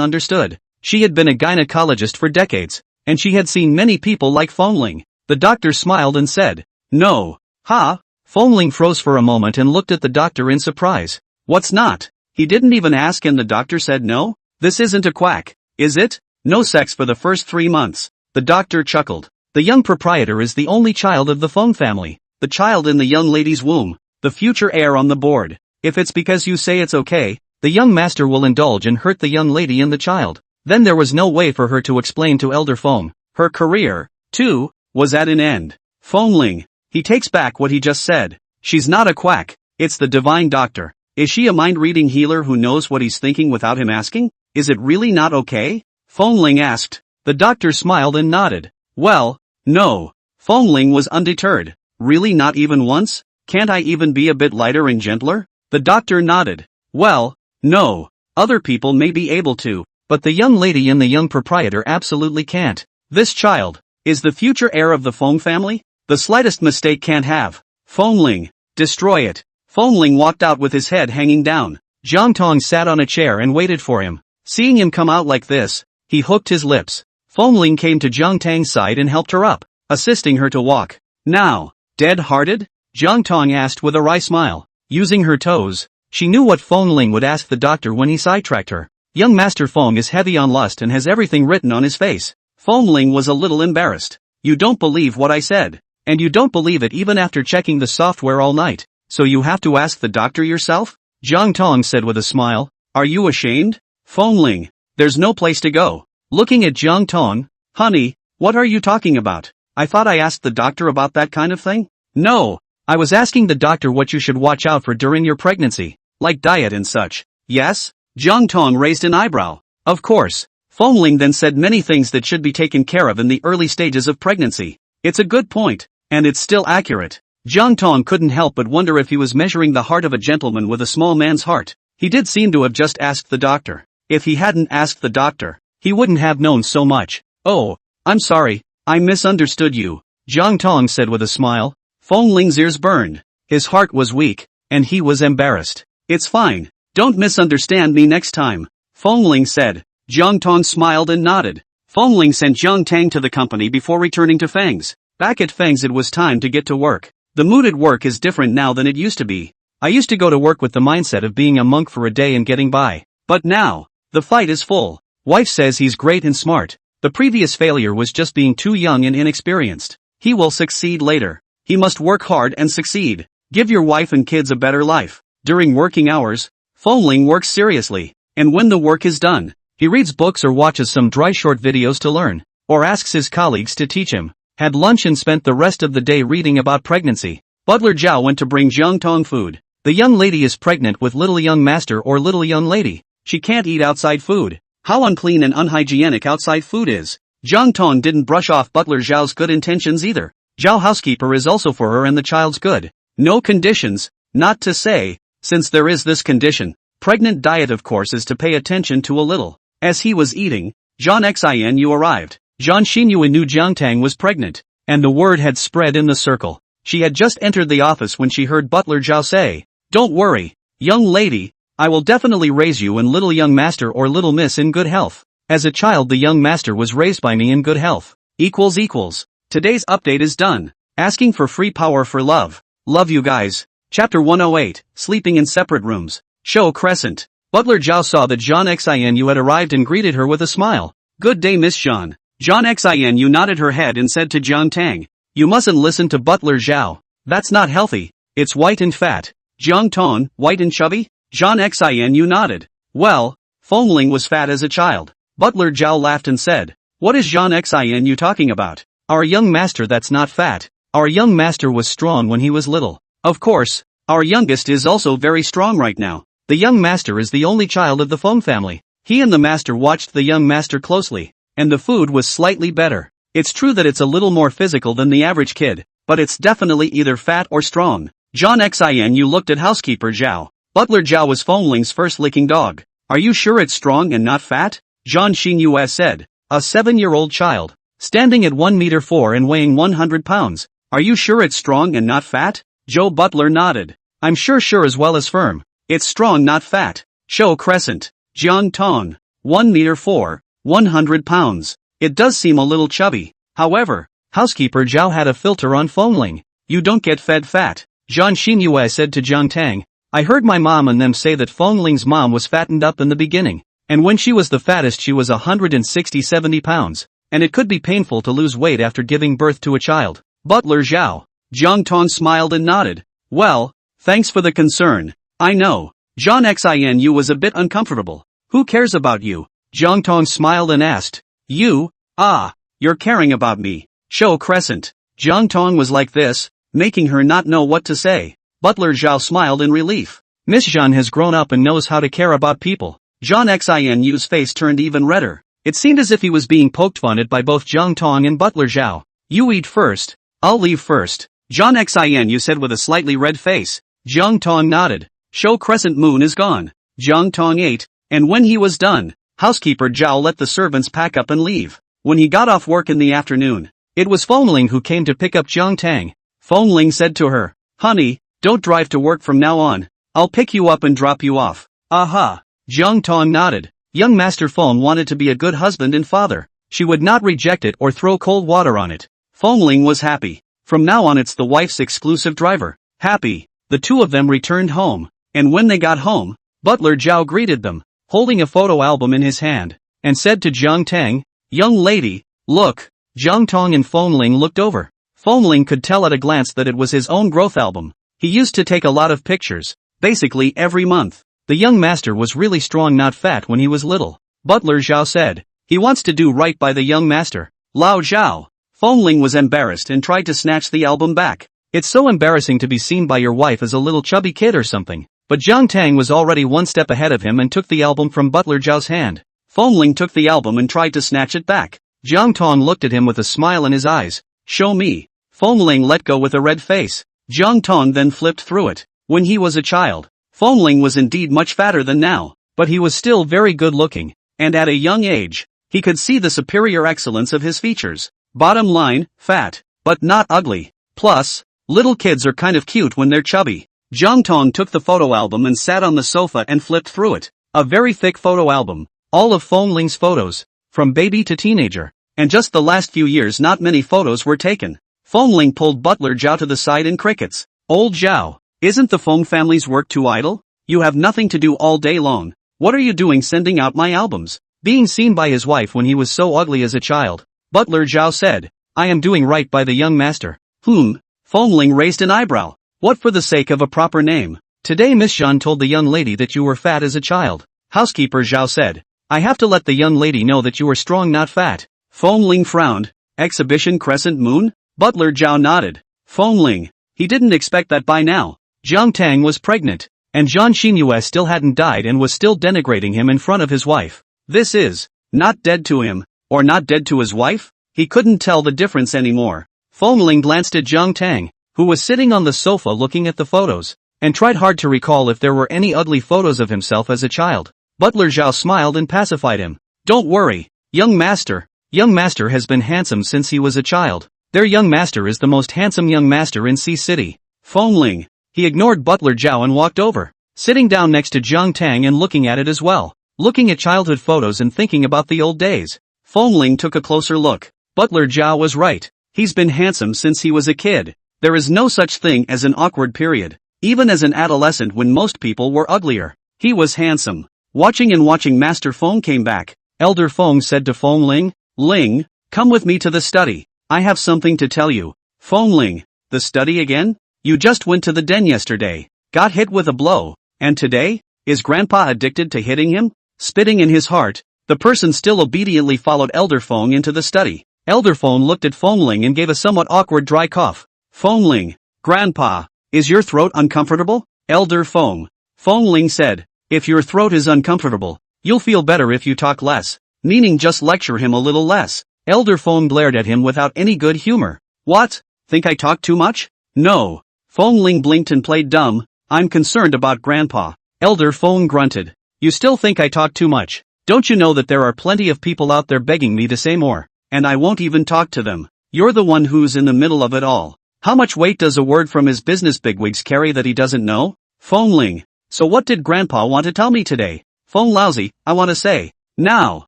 understood. She had been a gynecologist for decades, and she had seen many people like Fengling. The doctor smiled and said, "No." Ha? Fengling froze for a moment and looked at the doctor in surprise. What's not? He didn't even ask and the doctor said no? This isn't a quack, is it? No sex for the first 3 months. The doctor chuckled. The young proprietor is the only child of the Feng family, the child in the young lady's womb, the future heir on the board. If it's because you say it's okay, the young master will indulge and hurt the young lady and the child. Then there was no way for her to explain to Elder Feng. Her career, too, was at an end. Fengling. He takes back what he just said. She's not a quack, it's the divine doctor. Is she a mind-reading healer who knows what he's thinking without him asking? Is it really not okay? Fengling asked. The doctor smiled and nodded. Well, no. Fengling was undeterred. Really not even once? Can't I even be a bit lighter and gentler? The doctor nodded. Well, no. Other people may be able to, but the young lady and the young proprietor absolutely can't. This child is the future heir of the Feng family? The slightest mistake can't have. Fengling. Destroy it. Fengling walked out with his head hanging down. Jiang Tang sat on a chair and waited for him. Seeing him come out like this, he hooked his lips. Fengling came to Jiang Tang's side and helped her up, assisting her to walk. Now, dead-hearted? Jiang Tang asked with a wry smile. Using her toes, she knew what Fengling would ask the doctor when he sidetracked her. Young Master Feng is heavy on lust and has everything written on his face. Fengling was a little embarrassed. You don't believe what I said. And you don't believe it even after checking the software all night. So you have to ask the doctor yourself? Jiang Tang said with a smile. Are you ashamed? Fengling. There's no place to go. Looking at Jiang Tang. Honey, what are you talking about? I thought I asked the doctor about that kind of thing? No. I was asking the doctor what you should watch out for during your pregnancy. Like diet and such. Yes? Jiang Tang raised an eyebrow. Of course. Fengling then said many things that should be taken care of in the early stages of pregnancy. It's a good point. And it's still accurate. Jiang Tang couldn't help but wonder if he was measuring the heart of a gentleman with a small man's heart. He did seem to have just asked the doctor. If he hadn't asked the doctor, he wouldn't have known so much. Oh, I'm sorry, I misunderstood you, Jiang Tang said with a smile. Fengling's ears burned. His heart was weak, and he was embarrassed. It's fine, don't misunderstand me next time, Fengling said. Jiang Tang smiled and nodded. Fengling sent Jiang Tang to the company before returning to Feng's. Back at Feng's it was time to get to work. The mood at work is different now than it used to be. I used to go to work with the mindset of being a monk for a day and getting by. But now, the fight is full. Wife says he's great and smart. The previous failure was just being too young and inexperienced. He will succeed later. He must work hard and succeed. Give your wife and kids a better life. During working hours, Fengling works seriously. And when the work is done, he reads books or watches some dry short videos to learn. Or asks his colleagues to teach him. Had lunch and spent the rest of the day reading about pregnancy. Butler Zhao went to bring Jiang Tang food. The young lady is pregnant with little young master or little young lady. She can't eat outside food. How unclean and unhygienic outside food is. Jiang Tang didn't brush off Butler Zhao's good intentions either. Zhao housekeeper is also for her and the child's good. No conditions, not to say, since there is this condition. Pregnant diet of course is to pay attention to a little. As he was eating, Zhang Xinu arrived. Zhang Xinyue knew Jiang Tang was pregnant, and the word had spread in the circle. She had just entered the office when she heard Butler Zhao say, "Don't worry, young lady, I will definitely raise you and little young master or little miss in good health. As a child the young master was raised by me in good health. Equals. Today's update is done. Asking for free power for love. Love you guys." Chapter 108, Sleeping in Separate Rooms. Show Crescent. Butler Zhao saw that Zhang Xinu had arrived and greeted her with a smile. "Good day Miss Zhang." Zhang Xinu nodded her head and said to Jiang Tang, "You mustn't listen to Butler Zhao. That's not healthy. It's white and fat." Jiang Tang, white and chubby? Zhang Xinu nodded. Well, Fengling was fat as a child. Butler Zhao laughed and said, "What is Zhang Xinu talking about? Our young master that's not fat. Our young master was strong when he was little. Of course, our youngest is also very strong right now. The young master is the only child of the Feng family." He and the master watched the young master closely. And the food was slightly better. It's true that it's a little more physical than the average kid, but it's definitely either fat or strong. Zhang Xinu looked at housekeeper Zhao. Butler Zhao was Fengling's first licking dog. "Are you sure it's strong and not fat?" Zhang Xinyue said. A 7-year-old child. Standing at 1 meter 4 and weighing 100 pounds. "Are you sure it's strong and not fat?" Joe Butler nodded. "I'm sure as well as firm. It's strong not fat." Show Crescent. Jiang Tang. 1 meter 4. 100 pounds. It does seem a little chubby. However, housekeeper Zhao had a filter on Fengling. "You don't get fed fat." Zhang Xinyue said to Jiang Tang. "I heard my mom and them say that Fengling's mom was fattened up in the beginning. And when she was the fattest she was 160-70 pounds. and it could be painful to lose weight after giving birth to a child. Butler Zhao. Jiang Tang smiled and nodded. Well, thanks for the concern. I know. Jiang Xinu was a bit uncomfortable. Who cares about you? Jiang Tang smiled and asked. You? Ah, you're caring about me. Show Crescent. Jiang Tang was like this, making her not know what to say. Butler Zhao smiled in relief. Miss Zhan has grown up and knows how to care about people. Jiang Xinu's face turned even redder. It seemed as if he was being poked fun at by both Jiang Tang and Butler Zhao. You eat first. I'll leave first. Jiang Xinu said with a slightly red face. Jiang Tang nodded. Show Crescent Moon is gone. Jiang Tang ate, and when he was done, housekeeper Zhao let the servants pack up and leave. When he got off work in the afternoon, it was Fengling who came to pick up Jiang Tang. Fengling said to her, Honey, don't drive to work from now on. I'll pick you up and drop you off. Aha. Jiang Tang nodded. Young Master Feng wanted to be a good husband and father. She would not reject it or throw cold water on it. Fengling was happy. From now on it's the wife's exclusive driver. Happy. The two of them returned home. And when they got home, Butler Zhao greeted them, holding a photo album in his hand, and said to Jiang Tang, Young lady, look. Jiang Tang and Fengling looked over. Fengling could tell at a glance that it was his own growth album. He used to take a lot of pictures, basically every month. The young master was really strong, not fat when he was little. Butler Zhao said, he wants to do right by the young master. Lao Zhao. Fengling was embarrassed and tried to snatch the album back. It's so embarrassing to be seen by your wife as a little chubby kid or something. But Jiang Tang was already one step ahead of him and took the album from Butler Zhao's hand. Fengling took the album and tried to snatch it back. Jiang Tang looked at him with a smile in his eyes. Show me. Fengling let go with a red face. Jiang Tang then flipped through it. When he was a child, Fengling was indeed much fatter than now, but he was still very good looking, and at a young age, he could see the superior excellence of his features. Bottom line, fat, but not ugly. Plus, little kids are kind of cute when they're chubby. Jiang Tang took the photo album and sat on the sofa and flipped through it. A very thick photo album. All of Fengling's photos, from baby to teenager. And just the last few years not many photos were taken. Fengling pulled Butler Zhao to the side in crickets. Old Zhao, isn't the Feng family's work too idle? You have nothing to do all day long. What are you doing sending out my albums? Being seen by his wife when he was so ugly as a child. Butler Zhao said, I am doing right by the young master. Fengling raised an eyebrow. What for the sake of a proper name? Today Miss Zhan told the young lady that you were fat as a child. Housekeeper Zhao said, I have to let the young lady know that you are strong not fat. Fengling frowned. Exhibition Crescent Moon? Butler Zhao nodded. Fengling. He didn't expect that by now. Jiang Tang was pregnant, and Zhan Xinyu still hadn't died and was still denigrating him in front of his wife. This is not dead to him, or not dead to his wife? He couldn't tell the difference anymore. Fengling glanced at Jiang Tang, who was sitting on the sofa looking at the photos, and tried hard to recall if there were any ugly photos of himself as a child. Butler Zhao smiled and pacified him. Don't worry, young master. Young master has been handsome since he was a child. Their young master is the most handsome young master in Sea City. Fengling. He ignored Butler Zhao and walked over, sitting down next to Jiang Tang and looking at it as well. Looking at childhood photos and thinking about the old days. Fengling took a closer look. Butler Zhao was right. He's been handsome since he was a kid. There is no such thing as an awkward period. Even as an adolescent when most people were uglier, he was handsome. Watching Master Feng came back. Elder Feng said to Fengling, Ling, come with me to the study. I have something to tell you. Fengling, the study again? You just went to the den yesterday, got hit with a blow, and today? Is Grandpa addicted to hitting him? Spitting in his heart, the person still obediently followed Elder Feng into the study. Elder Feng looked at Fengling and gave a somewhat awkward dry cough. Fengling, Grandpa, is your throat uncomfortable? Elder Feng. Fengling said, if your throat is uncomfortable, you'll feel better if you talk less, meaning just lecture him a little less. Elder Feng glared at him without any good humor. What? Think I talk too much? No. Fengling blinked and played dumb. I'm concerned about Grandpa. Elder Feng grunted. You still think I talk too much? Don't you know that there are plenty of people out there begging me to say more, and I won't even talk to them. You're the one who's in the middle of it all. How much weight does a word from his business bigwigs carry that he doesn't know? Fengling. So what did Grandpa want to tell me today? Feng lousy, I want to say. Now,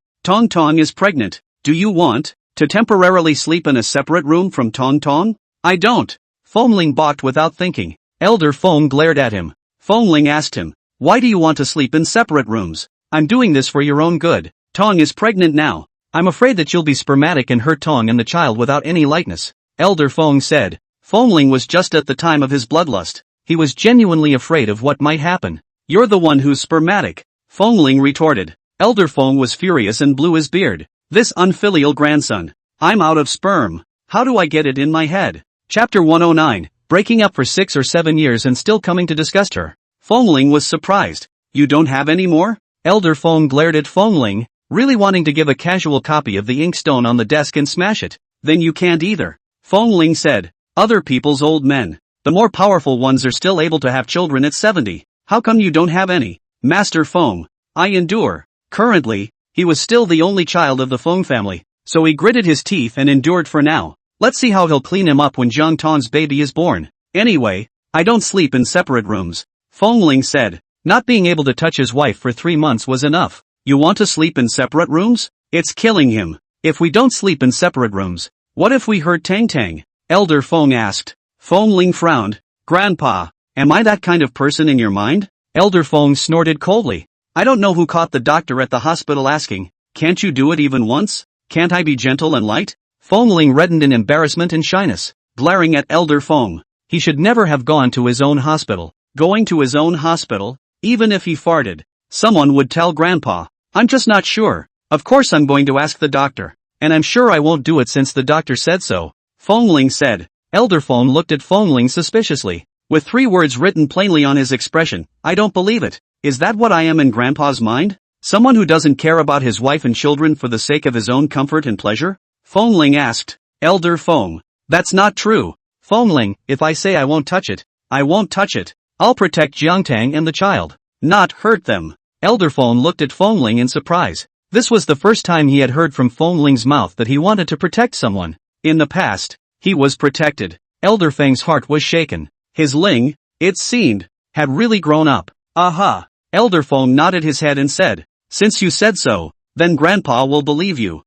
Tong Tong is pregnant. Do you want to temporarily sleep in a separate room from Tong Tong? I don't. Fengling balked without thinking. Elder Feng glared at him. Fengling asked him, why do you want to sleep in separate rooms? I'm doing this for your own good. Tong is pregnant now. I'm afraid that you'll be spermatic and hurt Tong and the child without any lightness, Elder Feng said. Fengling was just at the time of his bloodlust. He was genuinely afraid of what might happen. You're the one who's spermatic, Fengling retorted. Elder Feng was furious and blew his beard. This unfilial grandson. I'm out of sperm. How do I get it in my head? Chapter 109, breaking up for 6 or 7 years and still coming to disgust her. Fengling was surprised. You don't have any more? Elder Feng glared at Fengling, really wanting to give a casual copy of the inkstone on the desk and smash it. Then you can't either. Fengling said. Other people's old men. The more powerful ones are still able to have children at 70. How come you don't have any? Master Feng. I endure. Currently, he was still the only child of the Feng family, so he gritted his teeth and endured for now. Let's see how he'll clean him up when Jiang Tang's baby is born. Anyway, I don't sleep in separate rooms, Fengling said. Not being able to touch his wife for 3 months was enough. You want to sleep in separate rooms? It's killing him. If we don't sleep in separate rooms, what if we hurt Tang Tang? Elder Feng asked. Fengling frowned. Grandpa, am I that kind of person in your mind? Elder Feng snorted coldly. I don't know who caught the doctor at the hospital asking, can't you do it even once? Can't I be gentle and light? Fengling reddened in embarrassment and shyness, glaring at Elder Feng. He should never have gone to his own hospital. Going to his own hospital? Even if he farted, someone would tell Grandpa. I'm just not sure. Of course I'm going to ask the doctor. And I'm sure I won't do it since the doctor said so, Fengling said. Elder Feng looked at Fengling suspiciously. With 3 words written plainly on his expression, I don't believe it. Is that what I am in Grandpa's mind? Someone who doesn't care about his wife and children for the sake of his own comfort and pleasure? Fengling asked. Elder Feng. That's not true. Fengling, if I say I won't touch it, I won't touch it. I'll protect Jiang Tang and the child. Not hurt them. Elder Feng looked at Fengling in surprise. This was the first time he had heard from Fengling's mouth that he wanted to protect someone. In the past, he was protected. Elder Feng's heart was shaken. His Ling, it seemed, had really grown up. Aha. Elder Feng nodded his head and said, since you said so, then Grandpa will believe you.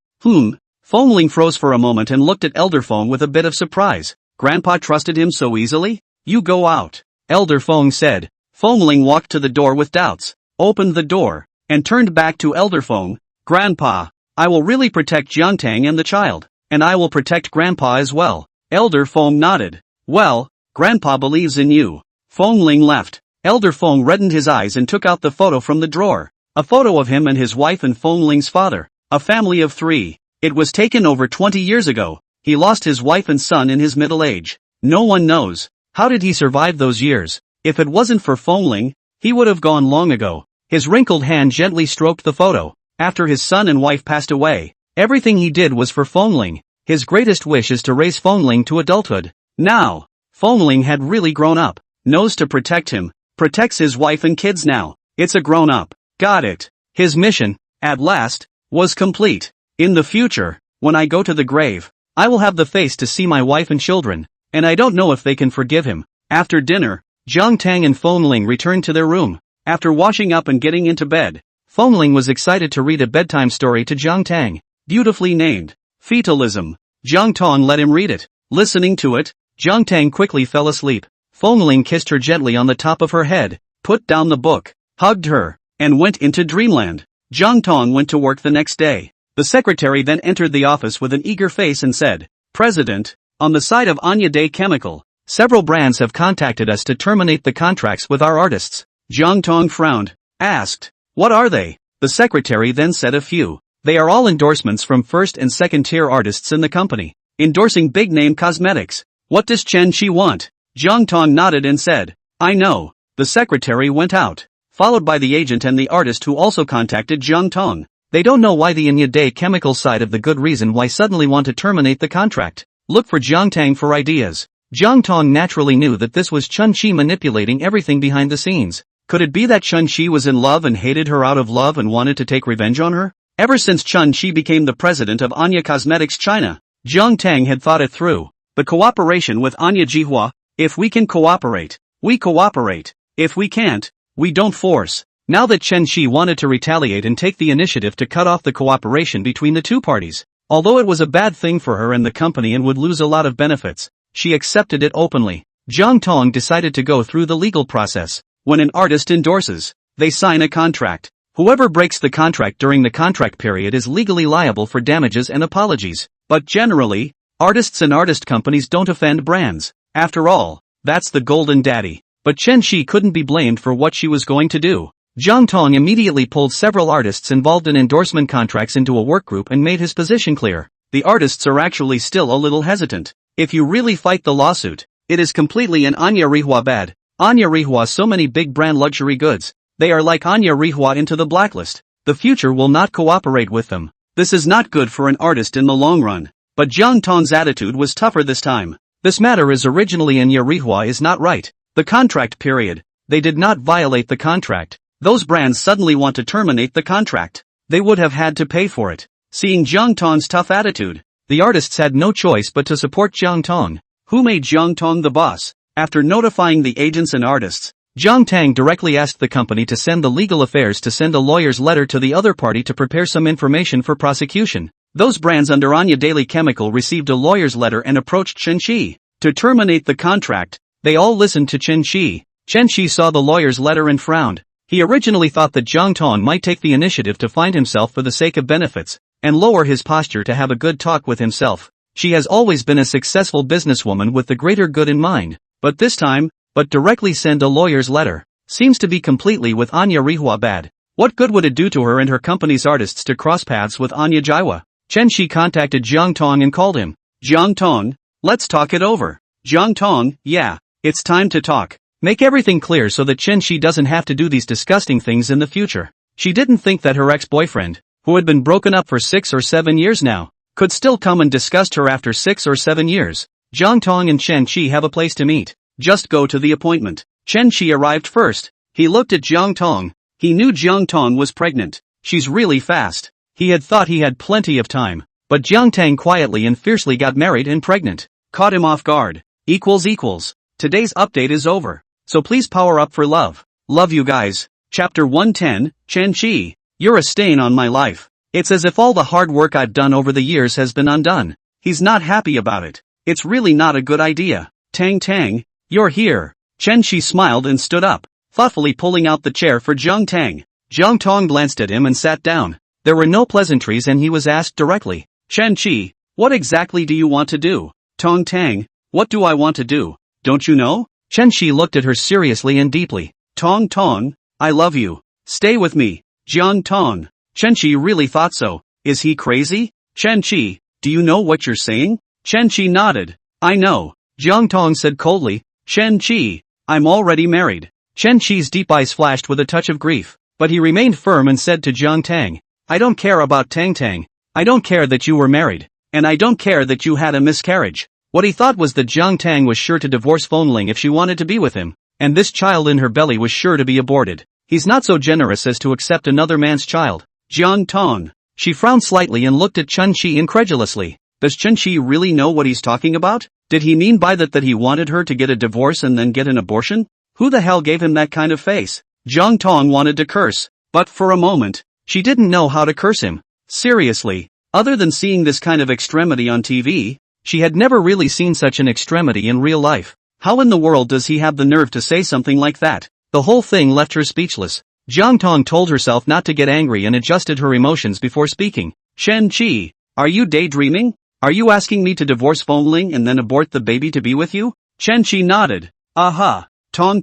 Fengling froze for a moment and looked at Elder Feng with a bit of surprise. Grandpa trusted him so easily? You go out, Elder Feng said. Fengling walked to the door with doubts, opened the door, and turned back to Elder Feng. Grandpa, I will really protect Jiang Tang and the child, and I will protect Grandpa as well. Elder Feng nodded. Well, Grandpa believes in you. Fengling left. Elder Feng reddened his eyes and took out the photo from the drawer. A photo of him and his wife and Fengling's father. A family of 3. It was taken over 20 years ago. He lost his wife and son in his middle age. No one knows. How did he survive those years? If it wasn't for Fengling, he would have gone long ago. His wrinkled hand gently stroked the photo. After his son and wife passed away, everything he did was for Fengling. His greatest wish is to raise Fengling to adulthood. Now, Fengling had really grown up. Knows to protect him. Protects his wife and kids now. It's a grown up. Got it. His mission, at last, was complete. In the future, when I go to the grave, I will have the face to see my wife and children, and I don't know if they can forgive him. After dinner, Jiang Tang and Fengling returned to their room. After washing up and getting into bed, Fengling was excited to read a bedtime story to Jiang Tang, beautifully named Fetalism. Jiang Tang let him read it. Listening to it, Jiang Tang quickly fell asleep. Fengling kissed her gently on the top of her head, put down the book, hugged her, and went into dreamland. Jiang Tang went to work the next day. The secretary then entered the office with an eager face and said, President, on the side of Anya Day Chemical, several brands have contacted us to terminate the contracts with our artists. Jiang Tang frowned, asked, what are they? The secretary then said a few. They are all endorsements from first and second tier artists in the company, endorsing big name cosmetics. What does Chen Qi want? Jiang Tang nodded and said, I know. The secretary went out, followed by the agent and the artist who also contacted Jiang Tang. They don't know why the Anya Day Chemical side of the good reason why suddenly want to terminate the contract. Look for Jiang Tang for ideas. Jiang Tang naturally knew that this was Chen Qi manipulating everything behind the scenes. Could it be that Chen Qi was in love and hated her out of love and wanted to take revenge on her? Ever since Chen Qi became the president of Anya Cosmetics China, Jiang Tang had thought it through. The cooperation with Anya Jihua, if we can cooperate, we cooperate. If we can't, we don't force. Now that Chen Qi wanted to retaliate and take the initiative to cut off the cooperation between the two parties, although it was a bad thing for her and the company and would lose a lot of benefits, she accepted it openly. Jiang Tang decided to go through the legal process. When an artist endorses, they sign a contract. Whoever breaks the contract during the contract period is legally liable for damages and apologies. But generally, artists and artist companies don't offend brands. After all, that's the golden daddy. But Chen Shi couldn't be blamed for what she was going to do. Jiang Tang immediately pulled several artists involved in endorsement contracts into a workgroup and made his position clear. The artists are actually still a little hesitant. If you really fight the lawsuit, it is completely an animerecap bad. Animerecap so many big brand luxury goods. They are like animerecap into the blacklist. The future will not cooperate with them. This is not good for an artist in the long run. But Jiang Tang's attitude was tougher this time. This matter is originally animerecap is not right. The contract period. They did not violate the contract. Those brands suddenly want to terminate the contract. They would have had to pay for it. Seeing Jiang Tang's tough attitude, the artists had no choice but to support Jiang Tang. Who made Jiang Tang the boss? After notifying the agents and artists, Jiang Tang directly asked the company to send the legal affairs to send a lawyer's letter to the other party to prepare some information for prosecution. Those brands under Anya Daily Chemical received a lawyer's letter and approached Chen Shi to terminate the contract. They all listened to Chen Shi. Chen Shi saw the lawyer's letter and frowned. He originally thought that Jiang Tang might take the initiative to find himself for the sake of benefits, and lower his posture to have a good talk with himself. She has always been a successful businesswoman with the greater good in mind. But this time, directly send a lawyer's letter, seems to be completely with animerecap bad. What good would it do to her and her company's artists to cross paths with Anya Jaiwa? Chen Shi contacted Jiang Tang and called him. Jiang Tang, let's talk it over. Jiang Tang, yeah, it's time to talk. Make everything clear so that Chen Shi doesn't have to do these disgusting things in the future. She didn't think that her ex-boyfriend, who had been broken up for 6 or 7 years now, could still come and disgust her after 6 or 7 years. Jiang Tang and Chen Shi have a place to meet. Just go to the appointment. Chen Shi arrived first. He looked at Jiang Tang. He knew Jiang Tang was pregnant. She's really fast. He had thought he had plenty of time. But Jiang Tang quietly and fiercely got married and pregnant. Caught him off guard. Today's update is over. So please power up for love. Love you guys. Chapter 110, Chen Shi. You're a stain on my life. It's as if all the hard work I've done over the years has been undone. He's not happy about it. It's really not a good idea. Tang, you're here. Chen Shi smiled and stood up, thoughtfully pulling out the chair for Jiang Tang. Jiang Tang glanced at him and sat down. There were no pleasantries and he was asked directly. Chen Shi, what exactly do you want to do? Tang, what do I want to do? Don't you know? Chen Shi looked at her seriously and deeply. Tang, I love you. Stay with me. Jiang Tang. Chen Shi really thought so. Is he crazy? Chen Shi, do you know what you're saying? Chen Shi nodded. I know. Jiang Tang said coldly. Chen Shi, I'm already married. Chen Shi's deep eyes flashed with a touch of grief, but he remained firm and said to Jiang Tang, I don't care about Tang. I don't care that you were married. And I don't care that you had a miscarriage. What he thought was that Jiang Tang was sure to divorce Fengling if she wanted to be with him, and this child in her belly was sure to be aborted. He's not so generous as to accept another man's child. Jiang Tang. She frowned slightly and looked at Chen Shi incredulously. Does Chen Shi really know what he's talking about? Did he mean by that he wanted her to get a divorce and then get an abortion? Who the hell gave him that kind of face? Jiang Tang wanted to curse, but for a moment, she didn't know how to curse him. Seriously, other than seeing this kind of extremity on TV, she had never really seen such an extremity in real life. How in the world does he have the nerve to say something like that? The whole thing left her speechless. Jiang Tang told herself not to get angry and adjusted her emotions before speaking. Chen Shi, are you daydreaming? Are you asking me to divorce Fengling and then abort the baby to be with you? Chen Shi nodded. Aha. Tang.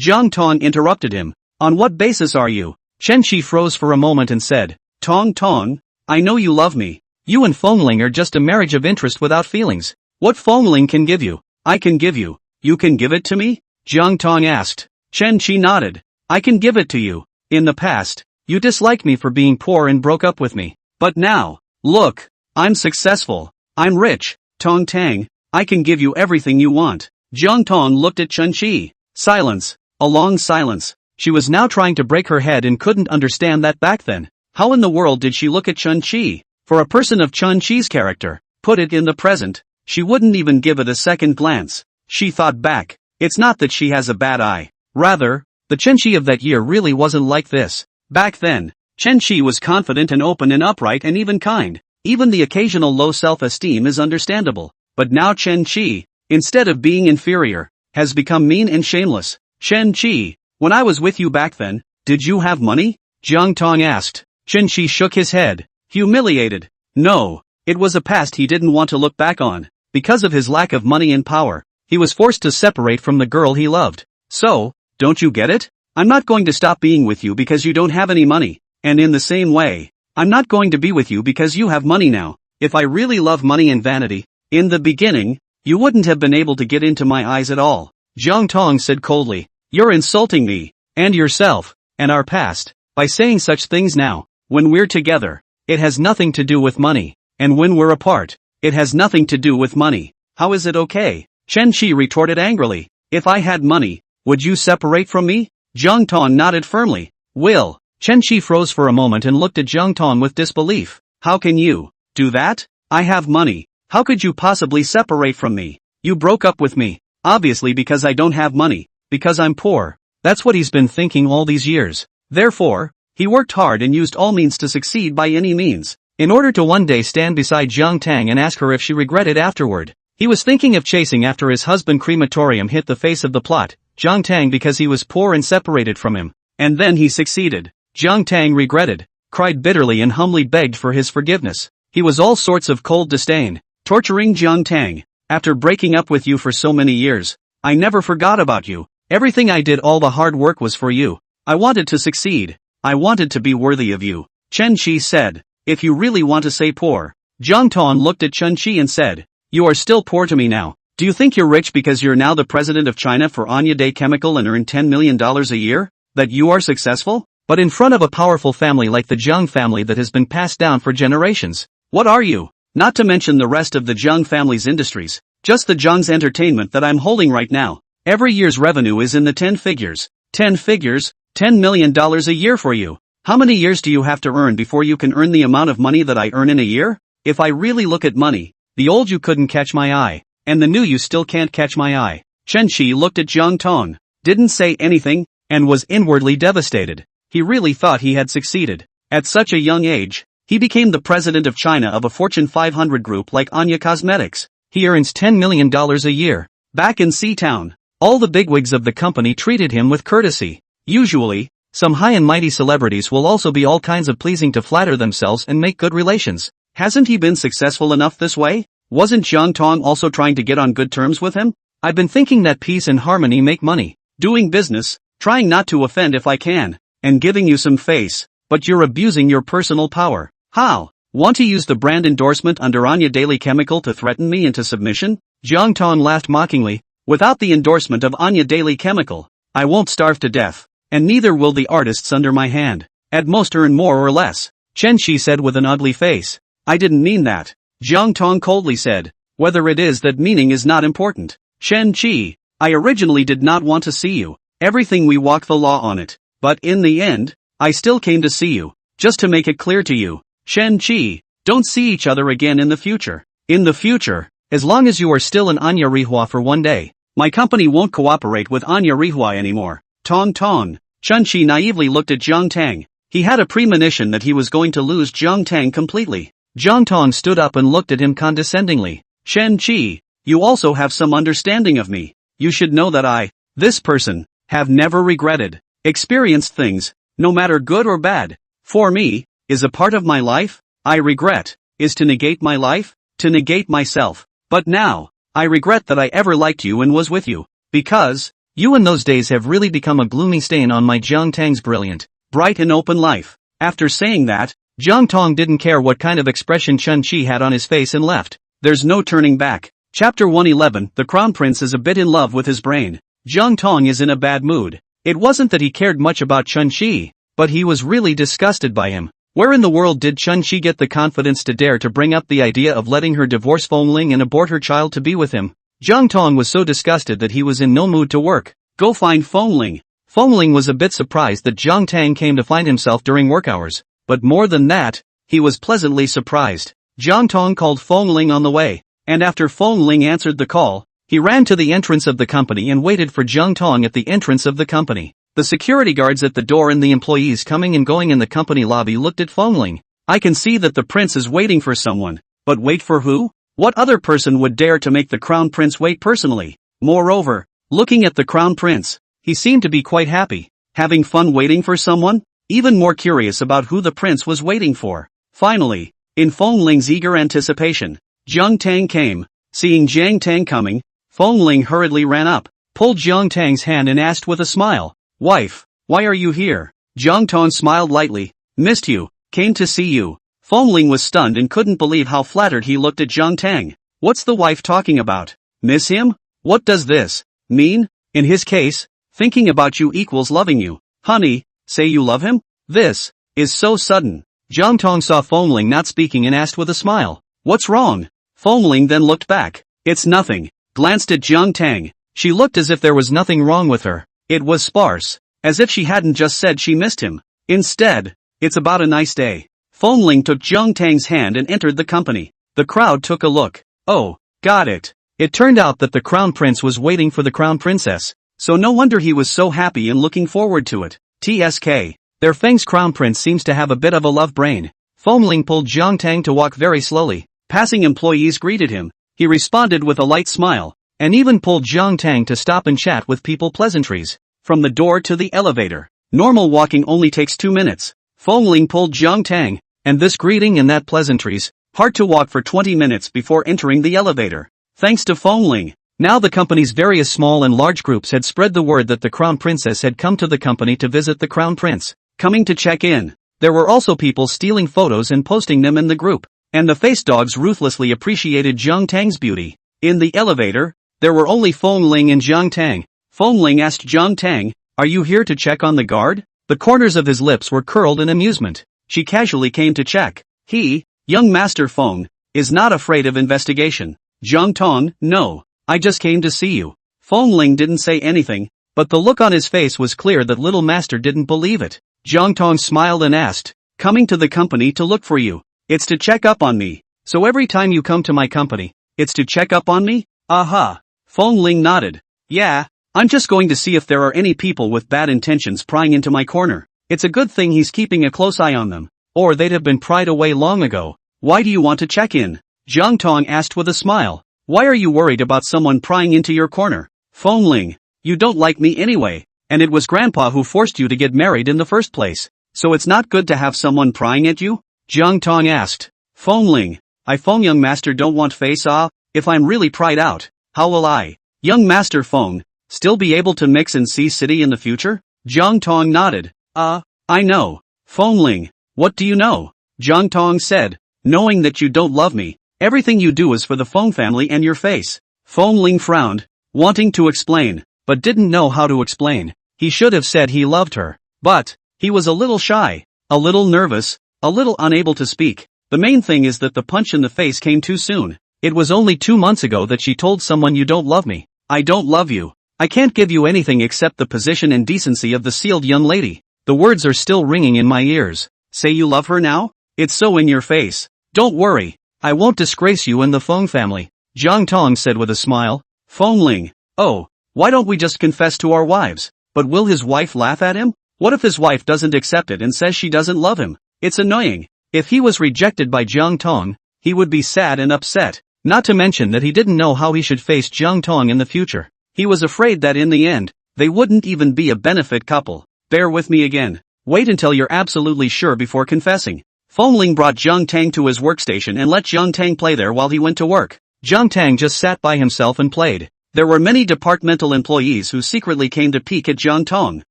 Jiang Tang interrupted him. On what basis are you? Chen Shi froze for a moment and said, Tang, I know you love me. You and Fengling are just a marriage of interest without feelings. What Fengling can give you, I can give you. You can give it to me? Jiang Tang asked. Chen Shi nodded. I can give it to you. In the past, you disliked me for being poor and broke up with me. But now, look, I'm successful. I'm rich. Tang, I can give you everything you want. Jiang Tang looked at Chen Shi. Silence. A long silence. She was now trying to break her head and couldn't understand that back then. How in the world did she look at Chen Shi? For a person of Chen Shi's character, put it in the present, she wouldn't even give it a second glance. She thought back. It's not that she has a bad eye. Rather, the Chen Shi of that year really wasn't like this. Back then, Chen Shi was confident and open and upright and even kind. Even the occasional low self-esteem is understandable. But now Chen Shi, instead of being inferior, has become mean and shameless. Chen Shi, when I was with you back then, did you have money? Jiang Tang asked. Chen Shi shook his head, humiliated. No, it was a past he didn't want to look back on. Because of his lack of money and power, he was forced to separate from the girl he loved. So, don't you get it? I'm not going to stop being with you because you don't have any money, and in the same way, I'm not going to be with you because you have money now. If I really love money and vanity, in the beginning, you wouldn't have been able to get into my eyes at all. Jiang Tang said coldly. You're insulting me, and yourself, and our past, by saying such things now. When we're together, it has nothing to do with money, and when we're apart, it has nothing to do with money. How is it okay? Chen Shi retorted angrily. If I had money, would you separate from me? Jiang Tang nodded firmly. Will. Chen Shi froze for a moment and looked at Jiang Tang with disbelief. How can you do that? I have money. How could you possibly separate from me? You broke up with me, obviously because I don't have money, because I'm poor. That's what he's been thinking all these years. Therefore, he worked hard and used all means to succeed by any means, in order to one day stand beside Jiang Tang and ask her if she regretted afterward. He was thinking of chasing after his husband crematorium hit the face of the plot, Jiang Tang because he was poor and separated from him. And then he succeeded. Jiang Tang regretted, cried bitterly and humbly begged for his forgiveness. He was all sorts of cold disdain, torturing Jiang Tang. After breaking up with you for so many years, I never forgot about you. Everything I did, all the hard work was for you. I wanted to succeed. I wanted to be worthy of you. Chen Shi said. If you really want to say poor. Jiang Tang looked at Chen Shi and said. You are still poor to me now. Do you think you're rich because you're now the president of China for Anya Day Chemical and earn $10 million a year? That you are successful? But in front of a powerful family like the Jiang family that has been passed down for generations, what are you? Not to mention the rest of the Jiang family's industries, just the Jiang's entertainment that I'm holding right now. Every year's revenue is in the 10 figures. 10 figures? $10 million a year for you. How many years do you have to earn before you can earn the amount of money that I earn in a year? If I really look at money, the old you couldn't catch my eye, and the new you still can't catch my eye. Chen Shi looked at Jiang Tang, didn't say anything, and was inwardly devastated. He really thought he had succeeded. At such a young age, he became the president of China of a Fortune 500 group like Anya Cosmetics. He earns $10 million a year. Back in C-Town, all the bigwigs of the company treated him with courtesy. Usually, some high and mighty celebrities will also be all kinds of pleasing to flatter themselves and make good relations. Hasn't he been successful enough this way? Wasn't Jiang Tang also trying to get on good terms with him? I've been thinking that peace and harmony make money. Doing business, trying not to offend if I can, and giving you some face, but you're abusing your personal power. How? Want to use the brand endorsement under Anya Daily Chemical to threaten me into submission? Jiang Tang laughed mockingly. Without the endorsement of Anya Daily Chemical, I won't starve to death. And neither will the artists under my hand. At most earn more or less. Chen Shi said with an ugly face. I didn't mean that. Jiang Tang coldly said. Whether it is that meaning is not important. Chen Shi, I originally did not want to see you. Everything we walk the law on it. But in the end, I still came to see you. Just to make it clear to you. Chen Shi, don't see each other again in the future. In the future, as long as you are still an Anya Rihua for one day, my company won't cooperate with Anya Rihua anymore. Tong Tong. Chen Shi naively looked at Jiang Tang. He had a premonition that he was going to lose Jiang Tang completely. Jiang Tang stood up and looked at him condescendingly. Chen Shi, you also have some understanding of me. You should know that I, this person, have never regretted, experienced things, no matter good or bad. For me, is a part of my life. I regret, is to negate my life, to negate myself. But now, I regret that I ever liked you and was with you. Because, you in those days have really become a gloomy stain on my Jiang Tang's brilliant, bright and open life. After saying that, Jiang Tang didn't care what kind of expression Chen Shi had on his face and left. There's no turning back. Chapter 111. The Crown Prince is a bit in love with his brain. Jiang Tang is in a bad mood. It wasn't that he cared much about Chen Shi, but he was really disgusted by him. Where in the world did Chen Shi get the confidence to dare to bring up the idea of letting her divorce Feng Ling and abort her child to be with him? Jiang Tang was so disgusted that he was in no mood to work. Go find Feng Ling. Feng Ling was a bit surprised that Jiang Tang came to find himself during work hours, but more than that, he was pleasantly surprised. Jiang Tang called Feng Ling on the way, and after Feng Ling answered the call, he ran to the entrance of the company and waited for Jiang Tang at the entrance of the company. The security guards at the door and the employees coming and going in the company lobby looked at Feng Ling. I can see that the prince is waiting for someone, but wait for who? What other person would dare to make the crown prince wait personally? Moreover, looking at the crown prince, he seemed to be quite happy. Having fun waiting for someone? even more curious about who the prince was waiting for. Finally, in Feng Ling's eager anticipation, Jiang Tang came. Seeing Jiang Tang coming, Feng Ling hurriedly ran up, pulled Jiang Tang's hand and asked with a smile, "Wife, why are you here?" Jiang Tang smiled lightly, "Missed you, came to see you." Feng Ling was stunned and couldn't believe how flattered he looked at Jiang Tang. What's the wife talking about? Miss him? What does this mean? In his case, thinking about you equals loving you. Honey, say you love him? This is so sudden. Jiang Tang saw Feng Ling not speaking and asked with a smile, "What's wrong?" Feng Ling then looked back. "It's nothing." Glanced at Jiang Tang. She looked as if there was nothing wrong with her. It was sparse, as if she hadn't just said she missed him. Instead, "It's about a nice day." Feng Ling took Jiang Tang's hand and entered the company. The crowd took a look. Oh, got it. It turned out that the crown prince was waiting for the crown princess, so no wonder he was so happy and looking forward to it. TSK. Their Feng's crown prince seems to have a bit of a love brain. Feng Ling pulled Jiang Tang to walk very slowly. Passing employees greeted him. He responded with a light smile, and even pulled Jiang Tang to stop and chat with people pleasantries. From the door to the elevator, normal walking only takes 2 minutes. Feng Ling pulled Jiang Tang, and this greeting and that pleasantries, hard to walk for 20 minutes before entering the elevator. Thanks to Feng Ling, now the company's various small and large groups had spread the word that the crown princess had come to the company to visit the crown prince, coming to check in. There were also people stealing photos and posting them in the group, and the face dogs ruthlessly appreciated Jiang Tang's beauty. In the elevator, there were only Feng Ling and Jiang Tang. Feng Ling asked Jiang Tang, "Are you here to check on the guard?" The corners of his lips were curled in amusement. She casually came to check. He, young Master Feng, is not afraid of investigation. Jiang Tang, no, I just came to see you. Feng Ling didn't say anything, but the look on his face was clear that little master didn't believe it. Jiang Tang smiled and asked, "Coming to the company to look for you. It's to check up on me. So every time you come to my company, it's to check up on me?" Aha. Feng Ling nodded. "Yeah, I'm just going to see if there are any people with bad intentions prying into my corner. It's a good thing he's keeping a close eye on them, or they'd have been pried away long ago." "Why do you want to check in?" Jiang Tang asked with a smile. "Why are you worried about someone prying into your corner?" Feng Ling, "You don't like me anyway, and it was Grandpa who forced you to get married in the first place, so it's not good to have someone prying at you?" Jiang Tang asked. Feng Ling, "I Feng young master don't want face off. If I'm really pried out, how will I, young master Feng, still be able to mix and see city in the future?" Jiang Tang nodded. I know." Feng Ling, "What do you know?" Jiang Tang said, "Knowing that you don't love me, everything you do is for the Feng family and your face." Feng Ling frowned, wanting to explain, but didn't know how to explain. He should have said he loved her, but he was a little shy, a little nervous, a little unable to speak. The main thing is that the punch in the face came too soon. It was only 2 months ago that she told someone, "You don't love me. I don't love you. I can't give you anything except the position and decency of the sealed young lady." The words are still ringing in my ears. "Say you love her now? It's so in your face." "Don't worry. I won't disgrace you and the Feng family," Jiang Tang said with a smile. Feng Ling, "Oh, why don't we just confess to our wives?" But will his wife laugh at him? What if his wife doesn't accept it and says she doesn't love him? It's annoying. If he was rejected by Jiang Tang, he would be sad and upset. Not to mention that he didn't know how he should face Jiang Tang in the future. He was afraid that in the end, they wouldn't even be a benefit couple. Bear with me again. Wait until you're absolutely sure before confessing. Feng Ling brought Jiang Tang to his workstation and let Jiang Tang play there while he went to work. Jiang Tang just sat by himself and played. There were many departmental employees who secretly came to peek at Jiang Tang.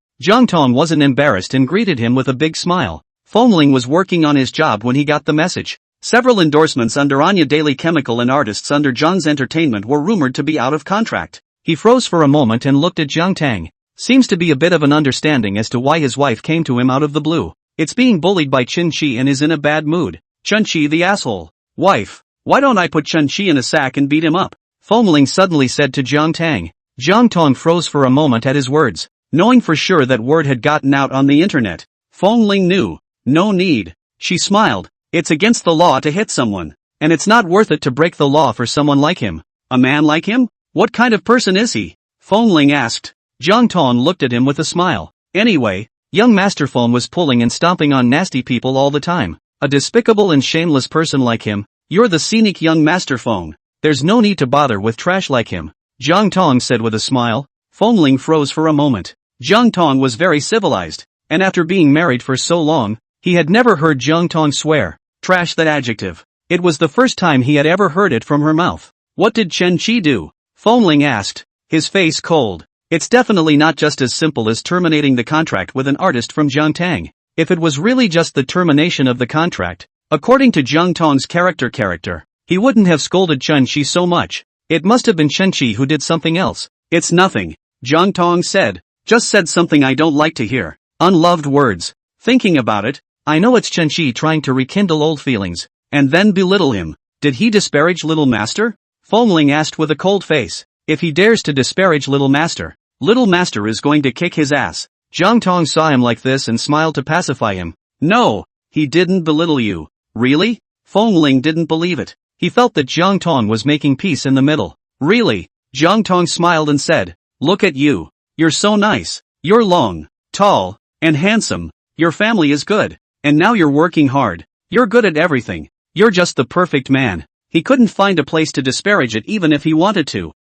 Jiang Tang wasn't embarrassed and greeted him with a big smile. Feng Ling was working on his job when he got the message. Several endorsements under Anya Daily Chemical and artists under John's Entertainment were rumored to be out of contract. He froze for a moment and looked at Jiang Tang. Seems to be a bit of an understanding as to why his wife came to him out of the blue. It's being bullied by Chen Qi and is in a bad mood. Chen Qi the asshole. "Wife, why don't I put Chen Qi in a sack and beat him up?" Feng Ling suddenly said to Jiang Tang. Jiang Tang froze for a moment at his words. Knowing for sure that word had gotten out on the internet, Feng Ling knew. No need. She smiled. It's against the law to hit someone. And it's not worth it to break the law for someone like him. A man like him? What kind of person is he? Feng Ling asked. Jiang Tang looked at him with a smile. Anyway, young Master Feng was pulling and stomping on nasty people all the time. A despicable and shameless person like him. You're the scenic young Master Feng. There's no need to bother with trash like him. Jiang Tang said with a smile. Feng Ling froze for a moment. Jiang Tang was very civilized. and after being married for so long, he had never heard Jiang Tang swear. Trash, that adjective. It was the first time he had ever heard it from her mouth. What did Chen Qi do? Fengling asked, his face cold. It's definitely not just as simple as terminating the contract with an artist from Jiang Tang. If it was really just the termination of the contract, according to Jiang Tang's character, he wouldn't have scolded Chen Qi so much. It must have been Chen Qi who did something else. It's nothing, Jiang Tang said. Just said something I don't like to hear. Unloved words. Thinking about it, I know it's Chen Qi trying to rekindle old feelings, and then belittle him. Did he disparage Little Master? Fengling asked with a cold face. If he dares to disparage Little Master is going to kick his ass. Jiang Tang saw him like this and smiled to pacify him. No, he didn't belittle you. Really? Fengling didn't believe it. He felt that Jiang Tang was making peace in the middle. Really? Jiang Tang smiled and said, look at you. You're so nice. You're long, tall, and handsome. Your family is good. And now you're working hard. You're good at everything. You're just the perfect man. He couldn't find a place to disparage it even if he wanted to.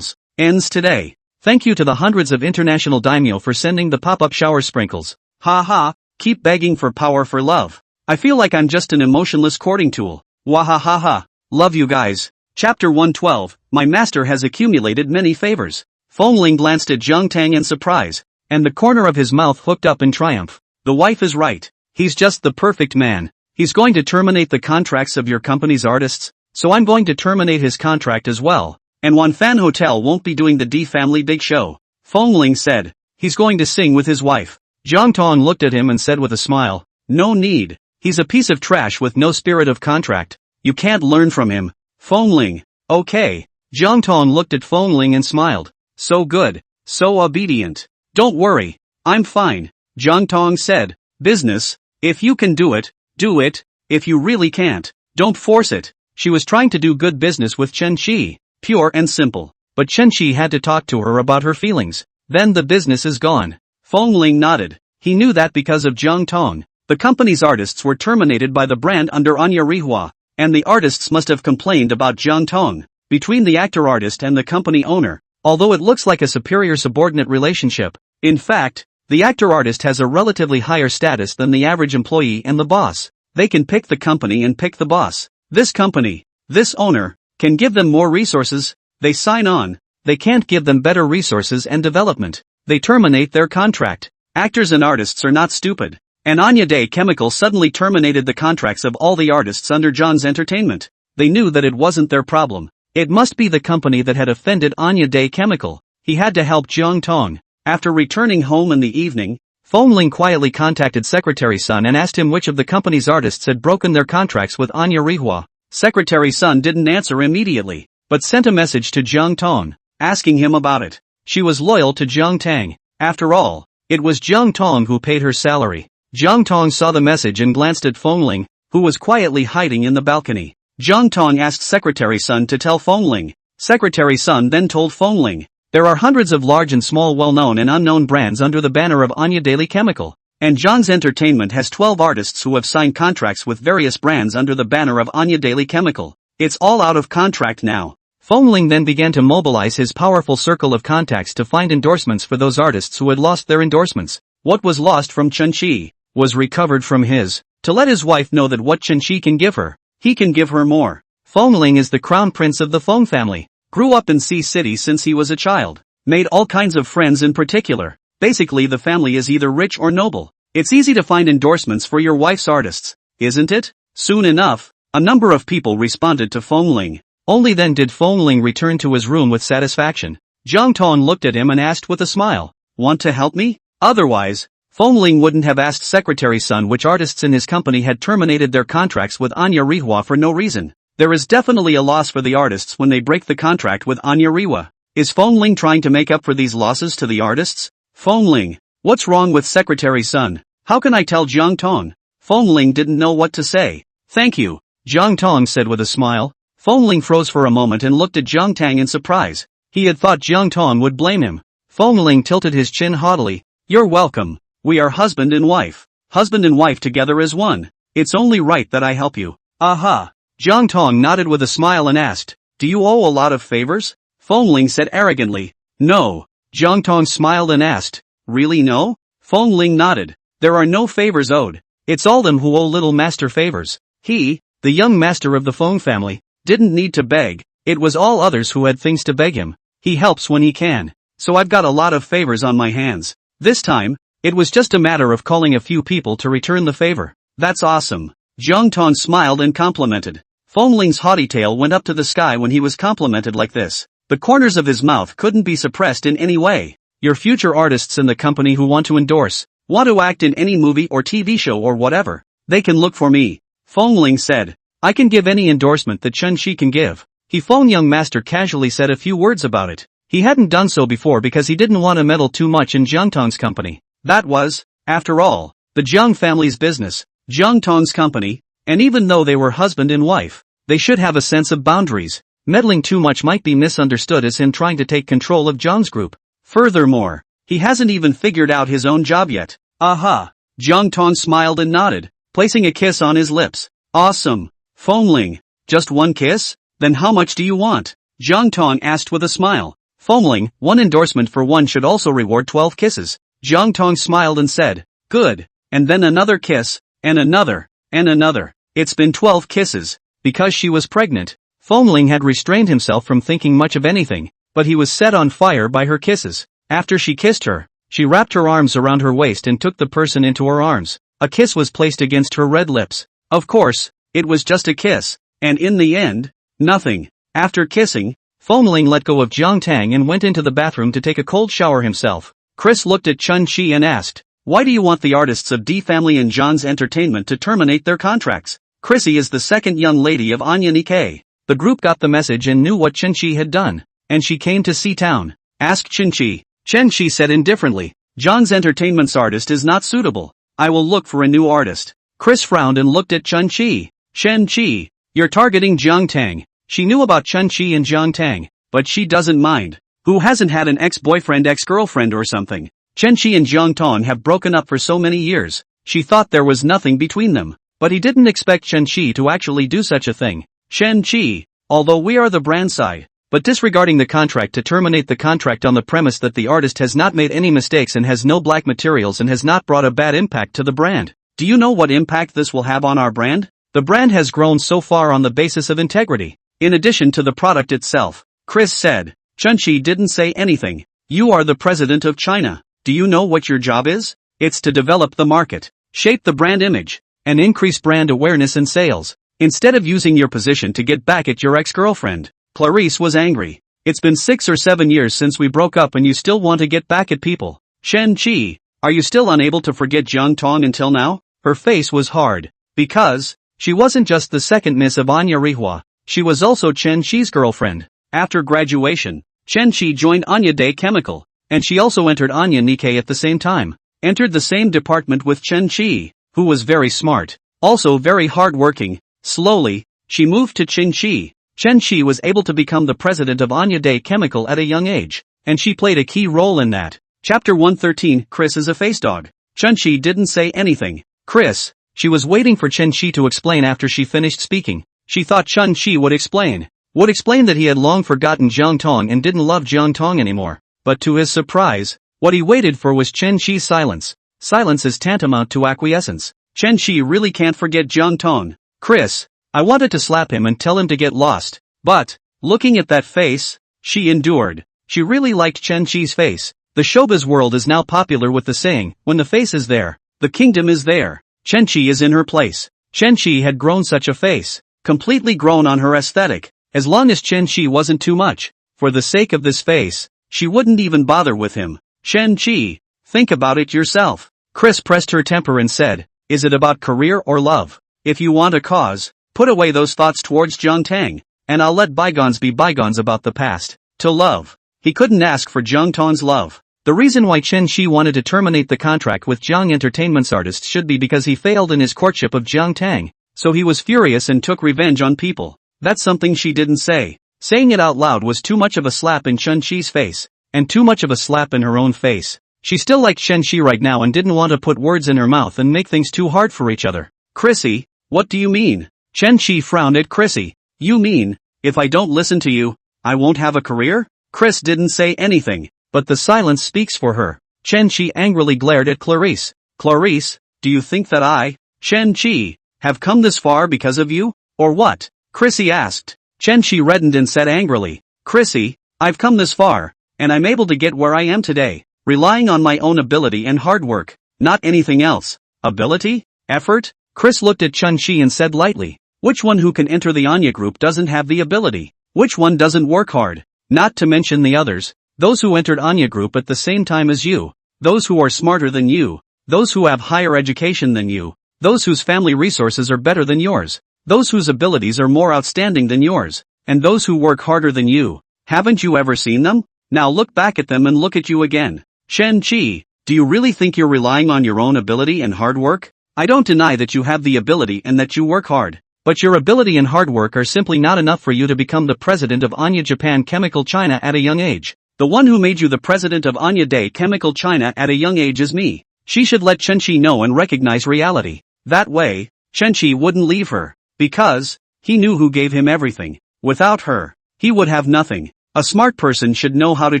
Ends today. Thank you to the hundreds of international daimyo for sending the pop-up shower sprinkles. Ha ha, keep begging for power for love. I feel like I'm just an emotionless courting tool. Wahahaha. Love you guys. Chapter 112, My master has accumulated many favors. Fengling glanced at Jiang Tang in surprise, and the corner of his mouth hooked up in triumph. The wife is right. He's just the perfect man. He's going to terminate the contracts of your company's artists, so I'm going to terminate his contract as well. And Wanfan Hotel won't be doing the D family big show. Fengling said. He's going to sing with his wife. Jiang Tang looked at him and said with a smile, no need. He's a piece of trash with no spirit of contract. You can't learn from him. Fengling. Okay. Jiang Tang looked at Fengling and smiled. So good. So obedient. Don't worry. I'm fine. Jiang Tang said. Business. If you can do it, do it. If you really can't, don't force it. She was trying to do good business with Chen Qi. Pure and simple. But Chen Qi had to talk to her about her feelings. Then the business is gone. Fengling nodded. He knew that because of Jiang Tang. The company's artists were terminated by the brand under animerecap, and the artists must have complained about Jiang Tang. Between the actor-artist and the company owner, although it looks like a superior-subordinate relationship, in fact, the actor-artist has a relatively higher status than the average employee and the boss. They can pick the company and pick the boss. This company, this owner, can give them more resources. They sign on. They can't give them better resources and development. They terminate their contract. Actors and artists are not stupid. And Anya Day Chemical suddenly terminated the contracts of all the artists under John's Entertainment. They knew that it wasn't their problem. It must be the company that had offended Anya Day Chemical. He had to help Jiang Tang. After returning home in the evening, Fengling quietly contacted Secretary Sun and asked him which of the company's artists had broken their contracts with animerecap. Secretary Sun didn't answer immediately, but sent a message to Jiang Tang, asking him about it. She was loyal to Jiang Tang. After all, it was Jiang Tang who paid her salary. Jiang Tang saw the message and glanced at Fengling, who was quietly hiding in the balcony. Jiang Tang asked Secretary Sun to tell Fengling. Secretary Sun then told Fengling. There are hundreds of large and small well-known and unknown brands under the banner of Anya Daily Chemical, and John's Entertainment has 12 artists who have signed contracts with various brands under the banner of Anya Daily Chemical. It's all out of contract now. Fengling then began to mobilize his powerful circle of contacts to find endorsements for those artists who had lost their endorsements. What was lost from Chen Qi was recovered from his. To let his wife know that what Chen Qi can give her, he can give her more. Fengling is the crown prince of the Feng family. Grew up in Sea City since he was a child. Made all kinds of friends in particular. Basically the family is either rich or noble. It's easy to find endorsements for your wife's artists, isn't it? Soon enough, a number of people responded to Fengling. Only then did Fengling return to his room with satisfaction. Jiang Tang looked at him and asked with a smile, "Want to help me?" Otherwise, Fengling wouldn't have asked Secretary Sun which artists in his company had terminated their contracts with animerecap for no reason. There is definitely a loss for the artists when they break the contract with animerecap. Is Fengling trying to make up for these losses to the artists? Fengling, what's wrong with Secretary Sun? How can I tell Jiang Tang? Fengling didn't know what to say. Thank you, Jiang Tang said with a smile. Fengling froze for a moment and looked at Jiang Tang in surprise. He had thought Jiang Tang would blame him. Fengling tilted his chin haughtily. You're welcome. We are husband and wife. Husband and wife together as one. It's only right that I help you. Aha. Jiang Tang nodded with a smile and asked, "Do you owe a lot of favors?" Fengling said arrogantly, "No." Jiang Tang smiled and asked, "Really no?" Feng Ling nodded. There are no favors owed. It's all them who owe little master favors. He, the young master of the Feng family, didn't need to beg, it was all others who had things to beg him. He helps when he can. So I've got a lot of favors on my hands. This time, it was just a matter of calling a few people to return the favor. That's awesome. Jiang Tang smiled and complimented. Feng Ling's haughty tail went up to the sky when he was complimented like this. The corners of his mouth couldn't be suppressed in any way. Your future artists in the company who want to endorse, want to act in any movie or TV show or whatever, they can look for me. Feng Ling said. I can give any endorsement that Chen Shi can give. Feng young master casually said a few words about it. He hadn't done so before because he didn't want to meddle too much in Jiang Tang's company. That was, after all, the Jiang family's business, Jiang Tang's company, and even though they were husband and wife, they should have a sense of boundaries. Meddling too much might be misunderstood as him trying to take control of Jiang's group. Furthermore, he hasn't even figured out his own job yet. Aha! Jiang Tang smiled and nodded, placing a kiss on his lips. Awesome! Feng Ling, just one kiss? Then how much do you want? Jiang Tang asked with a smile. Feng Ling, one endorsement for one should also reward 12 kisses. Jiang Tang smiled and said, good, and then another kiss, and another, and another. It's been 12 kisses. Because she was pregnant, Feng Ling had restrained himself from thinking much of anything, but he was set on fire by her kisses. After she kissed her, she wrapped her arms around her waist and took the person into her arms. A kiss was placed against her red lips. Of course, it was just a kiss, and in the end, nothing. After kissing, Feng Ling let go of Jiang Tang and went into the bathroom to take a cold shower himself. Chris looked at Chen Shi and asked, why do you want the artists of D Family and John's Entertainment to terminate their contracts? Chrissy is the second young lady of animerecap. The group got the message and knew what Chen Shi had done, and she came to see town. Asked Chen Shi. Chen Shi said indifferently, John's Entertainment's artist is not suitable. I will look for a new artist. Chris frowned and looked at Chen Shi. Chen Shi, you're targeting Jiang Tang. She knew about Chen Shi and Jiang Tang, but she doesn't mind. Who hasn't had an ex-boyfriend, ex-girlfriend or something? Chen Shi and Jiang Tang have broken up for so many years. She thought there was nothing between them, but he didn't expect Chen Shi to actually do such a thing. Chen Shi, although we are the brand side, but disregarding the contract to terminate the contract on the premise that the artist has not made any mistakes and has no black materials and has not brought a bad impact to the brand. Do you know what impact this will have on our brand? The brand has grown so far on the basis of integrity, in addition to the product itself. Chris said. Chen Shi didn't say anything. You are the president of China. Do you know what your job is? It's to develop the market, shape the brand image, and increase brand awareness and sales. Instead of using your position to get back at your ex-girlfriend. Clarice was angry. It's been 6 or 7 years since we broke up and you still want to get back at people. Chen Shi, are you still unable to forget Jiang Tang until now? Her face was hard. Because, she wasn't just the second miss of animerecap, she was also Chen Shi's girlfriend. After graduation, Chen Shi joined animerecap, and she also entered animerecap at the same time. Entered the same department with Chen Shi, who was very smart, also very hard-working. Slowly, she moved to Chen Shi. Chen Shi was able to become the president of animerecap at a young age, and she played a key role in that. Chapter 113, Chris is a face dog. Chen Shi didn't say anything. Chris, she was waiting for Chen Shi to explain after she finished speaking. She thought Chen Shi would explain that he had long forgotten Jiang Tang and didn't love Jiang Tang anymore. But to his surprise, what he waited for was Chen Shi's silence. Silence is tantamount to acquiescence. Chen Shi really can't forget Jiang Tang. Chris, I wanted to slap him and tell him to get lost, but, looking at that face, she endured. She really liked Chen Shi's face. The showbiz world is now popular with the saying, when the face is there, the kingdom is there. Chen Shi is in her place. Chen Shi had grown such a face, completely grown on her aesthetic. As long as Chen Shi wasn't too much, for the sake of this face, she wouldn't even bother with him. Chen Shi, think about it yourself. Chris pressed her temper and said, is it about career or love? If you want a cause, put away those thoughts towards Jiang Tang, and I'll let bygones be bygones about the past. To love. He couldn't ask for Jiang Tang's love. The reason why Chen Shi wanted to terminate the contract with Jiang Entertainment's artist should be because he failed in his courtship of Jiang Tang, so he was furious and took revenge on people. That's something she didn't say. Saying it out loud was too much of a slap in Chen Shi's face, and too much of a slap in her own face. She still liked Chen Shi right now and didn't want to put words in her mouth and make things too hard for each other. Chrissy, what do you mean? Chen Shi frowned at Chrissy. You mean, if I don't listen to you, I won't have a career? Chris didn't say anything, but the silence speaks for her. Chen Qi angrily glared at Clarice. Clarice, do you think that I, Chen Qi, have come this far because of you? Or what? Chrissy asked. Chen Qi reddened and said angrily, Chrissy, I've come this far, and I'm able to get where I am today, relying on my own ability and hard work, not anything else. Ability? Effort? Chris looked at Chen Qi and said lightly, which one who can enter the Anya group doesn't have the ability? Which one doesn't work hard? Not to mention the others, those who entered Anya group at the same time as you, those who are smarter than you, those who have higher education than you, those whose family resources are better than yours, those whose abilities are more outstanding than yours, and those who work harder than you. Haven't you ever seen them? Now look back at them and look at you again. Chen Qi, do you really think you're relying on your own ability and hard work? I don't deny that you have the ability and that you work hard, but your ability and hard work are simply not enough for you to become the president of Anya Japan Chemical China at a young age. The one who made you the president of Anya Day Chemical China at a young age is me. She should let Chen Qi know and recognize reality. That way, Chen Qi wouldn't leave her, because he knew who gave him everything. Without her, he would have nothing. A smart person should know how to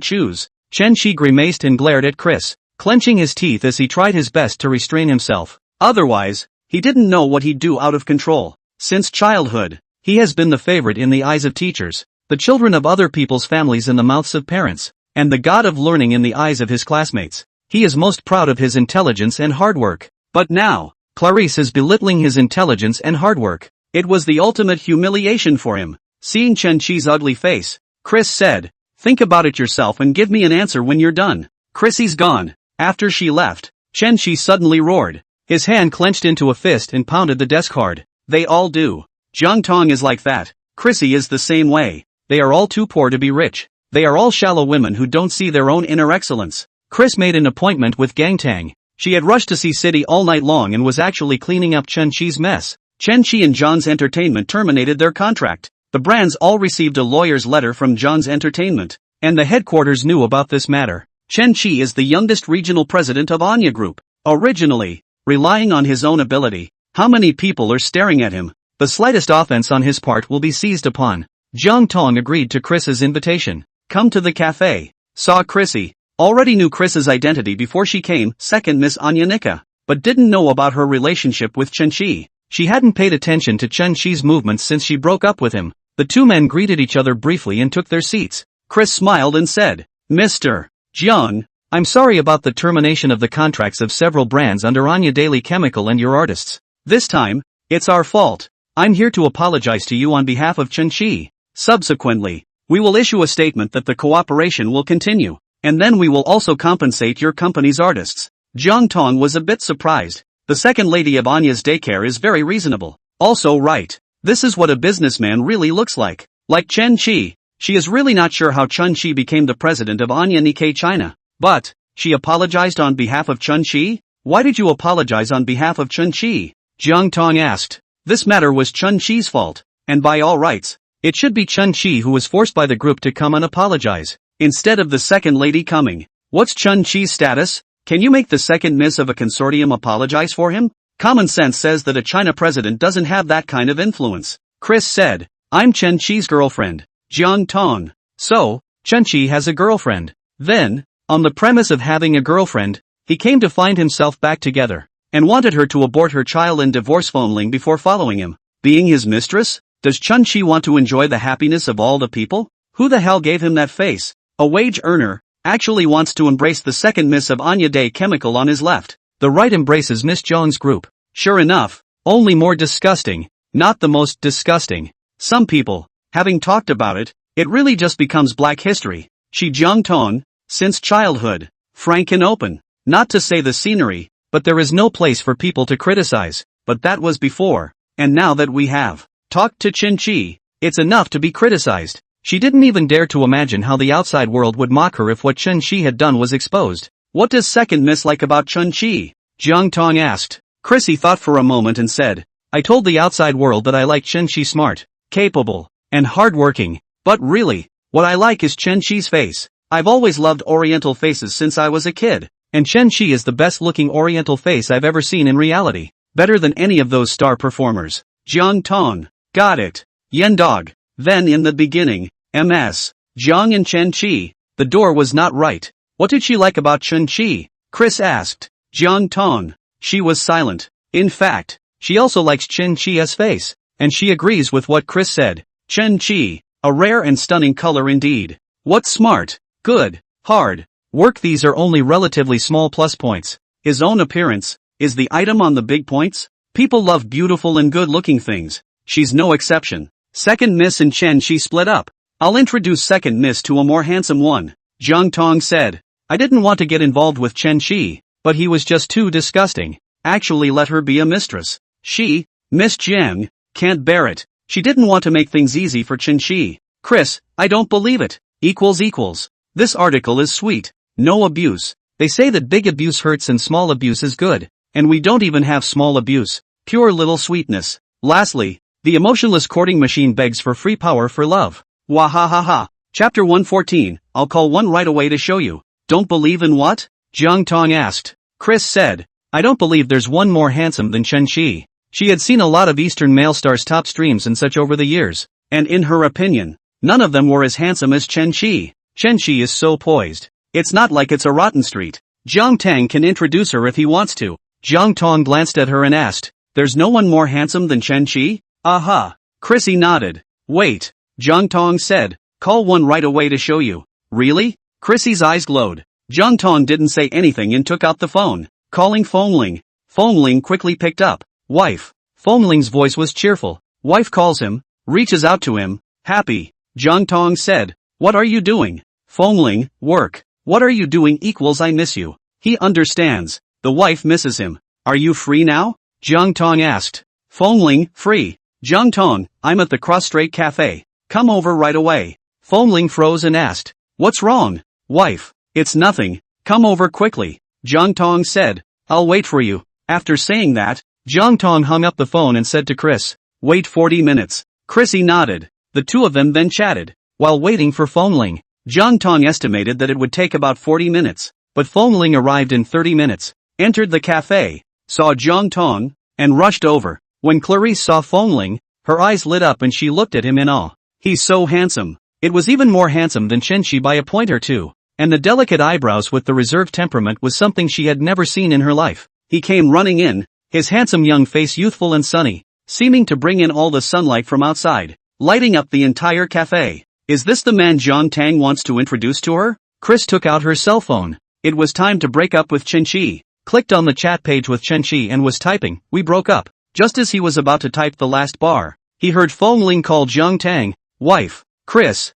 choose. Chen Qi grimaced and glared at Chris, clenching his teeth as he tried his best to restrain himself. Otherwise, he didn't know what he'd do out of control. Since childhood, he has been the favorite in the eyes of teachers, the children of other people's families in the mouths of parents, and the god of learning in the eyes of his classmates. He is most proud of his intelligence and hard work. But now, Clarice is belittling his intelligence and hard work. It was the ultimate humiliation for him. Seeing Chen Qi's ugly face, Chris said, think about it yourself and give me an answer when you're done. Chrissy's gone. After she left, Chen Qi suddenly roared. His hand clenched into a fist and pounded the desk hard. They all do. Jiang Tang is like that. Chrissy is the same way. They are all too poor to be rich. They are all shallow women who don't see their own inner excellence. Chris made an appointment with Jiang Tang. She had rushed to see City all night long and was actually cleaning up Chen Qi's mess. Chen Qi and John's Entertainment terminated their contract. The brands all received a lawyer's letter from John's Entertainment, and the headquarters knew about this matter. Chen Qi is the youngest regional president of Anya Group. Originally, relying on his own ability, how many people are staring at him? The slightest offense on his part will be seized upon. Jiang Tang agreed to Chris's invitation. Come to the cafe. Saw Chrissy. Already knew Chris's identity before she came second Miss Anya Nika, but didn't know about her relationship with Chen Qi. She hadn't paid attention to Chen Qi's movements since she broke up with him. The two men greeted each other briefly and took their seats. Chris smiled and said, Mr. Jiang, I'm sorry about the termination of the contracts of several brands under Anya Daily Chemical and your artists. This time, it's our fault. I'm here to apologize to you on behalf of Chen Qi. Subsequently, we will issue a statement that the cooperation will continue, and then we will also compensate your company's artists. Jiang Tang was a bit surprised. The second lady of Anya's daycare is very reasonable. Also right. This is what a businessman really looks like. Like Chen Qi, she is really not sure how Chen Qi became the president of Anya Nikkei China. But, she apologized on behalf of Chen Qi? Why did you apologize on behalf of Chen Qi? Jiang Tang asked. This matter was Chen Qi's fault, and by all rights, it should be Chen Qi who was forced by the group to come and apologize, instead of the second lady coming. What's Chen Qi's status? Can you make the second miss of a consortium apologize for him? Common sense says that a China president doesn't have that kind of influence. Chris said, I'm Chen Qi's girlfriend. Jiang Tang. So, Chen Qi has a girlfriend. Then, on the premise of having a girlfriend, he came to find himself back together, and wanted her to abort her child and divorce Phoneling before following him. Being his mistress? Does Chen Qi want to enjoy the happiness of all the people? Who the hell gave him that face? A wage earner actually wants to embrace the second miss of Anya Day Chemical on his left. The right embraces Miss Jiang's group. Sure enough, only more disgusting, not the most disgusting. Some people, having talked about it, it really just becomes black history. She Jiang Tang, since childhood, frank and open. Not to say the scenery, but there is no place for people to criticize. But that was before, and now that we have talked to Chen Qi, it's enough to be criticized. She didn't even dare to imagine how the outside world would mock her if what Chen Qi had done was exposed. What does second miss like about Chen Qi? Jiang Tang asked. Chrissy thought for a moment and said, I told the outside world that I like Chen Qi smart, capable, and hardworking, but really, what I like is Chen Qi's face. I've always loved oriental faces since I was a kid, and Chen Qi is the best looking oriental face I've ever seen in reality, better than any of those star performers. Jiang Tang. Got it. Yen dog. Then in the beginning, Ms. Jiang and Chen Qi, the door was not right. What did she like about Chen Qi? Chris asked. Jiang Tang. She was silent. In fact, she also likes Chen Chi's face, and she agrees with what Chris said. Chen Chi, a rare and stunning color indeed. What smart, good, hard work. These are only relatively small plus points. His own appearance is the item on the big points. People love beautiful and good-looking things. She's no exception. Second Miss and Chen Chi split up. I'll introduce Second Miss to a more handsome one, Jiang Tang said. I didn't want to get involved with Chen Chi, but he was just too disgusting. Actually let her be a mistress. She, Miss Jiang, can't bear it. She didn't want to make things easy for Chen Chi. Chris, I don't believe it. Equals. This article is sweet. No abuse. They say that big abuse hurts and small abuse is good. And we don't even have small abuse. Pure little sweetness. Lastly, the emotionless courting machine begs for free power for love. Wahahaha. Chapter 114, I'll call one right away to show you. Don't believe in what? Jiang Tang asked. Chris said. I don't believe there's one more handsome than Chen Chi. She had seen a lot of Eastern male stars top streams and such over the years, and in her opinion, none of them were as handsome as Chen Chi. Chen Chi is so poised. It's not like it's a rotten street. Jiang Tang can introduce her if he wants to. Jiang Tang glanced at her and asked, there's no one more handsome than Chen Chi? Aha. Chrissy nodded. Wait. Jiang Tang said, call one right away to show you. Really? Chrissy's eyes glowed. Jiang Tang didn't say anything and took out the phone, calling Fengling. Fengling quickly picked up. Wife. Fengling's voice was cheerful. Wife calls him, reaches out to him, happy. Jiang Tang said, what are you doing? Fengling, work. What are you doing? I miss you. He understands. The wife misses him. Are you free now? Jiang Tang asked. Fengling, free. Jiang Tang, I'm at the Cross Strait Cafe. Come over right away. Fengling froze and asked, what's wrong? Wife, it's nothing. Come over quickly. Jiang Tang said, I'll wait for you. After saying that, Jiang Tang hung up the phone and said to Chris, wait 40 minutes. Chrissy nodded. The two of them then chatted. While waiting for Fengling, Jiang Tang estimated that it would take about 40 minutes, but Fengling arrived in 30 minutes, entered the cafe, saw Jiang Tang, and rushed over. When Clarice saw Fengling, her eyes lit up and she looked at him in awe. He's so handsome. It was even more handsome than Chen Chi by a point or two, and the delicate eyebrows with the reserved temperament was something she had never seen in her life. He came running in, his handsome young face youthful and sunny, seeming to bring in all the sunlight from outside, lighting up the entire cafe. Is this the man Jiang Tang wants to introduce to her? Chris took out her cell phone. It was time to break up with Chen Chi. Clicked on the chat page with Chen Chi and was typing, we broke up. Just as he was about to type the last bar, he heard Fengling call Jiang Tang, wife, Chris,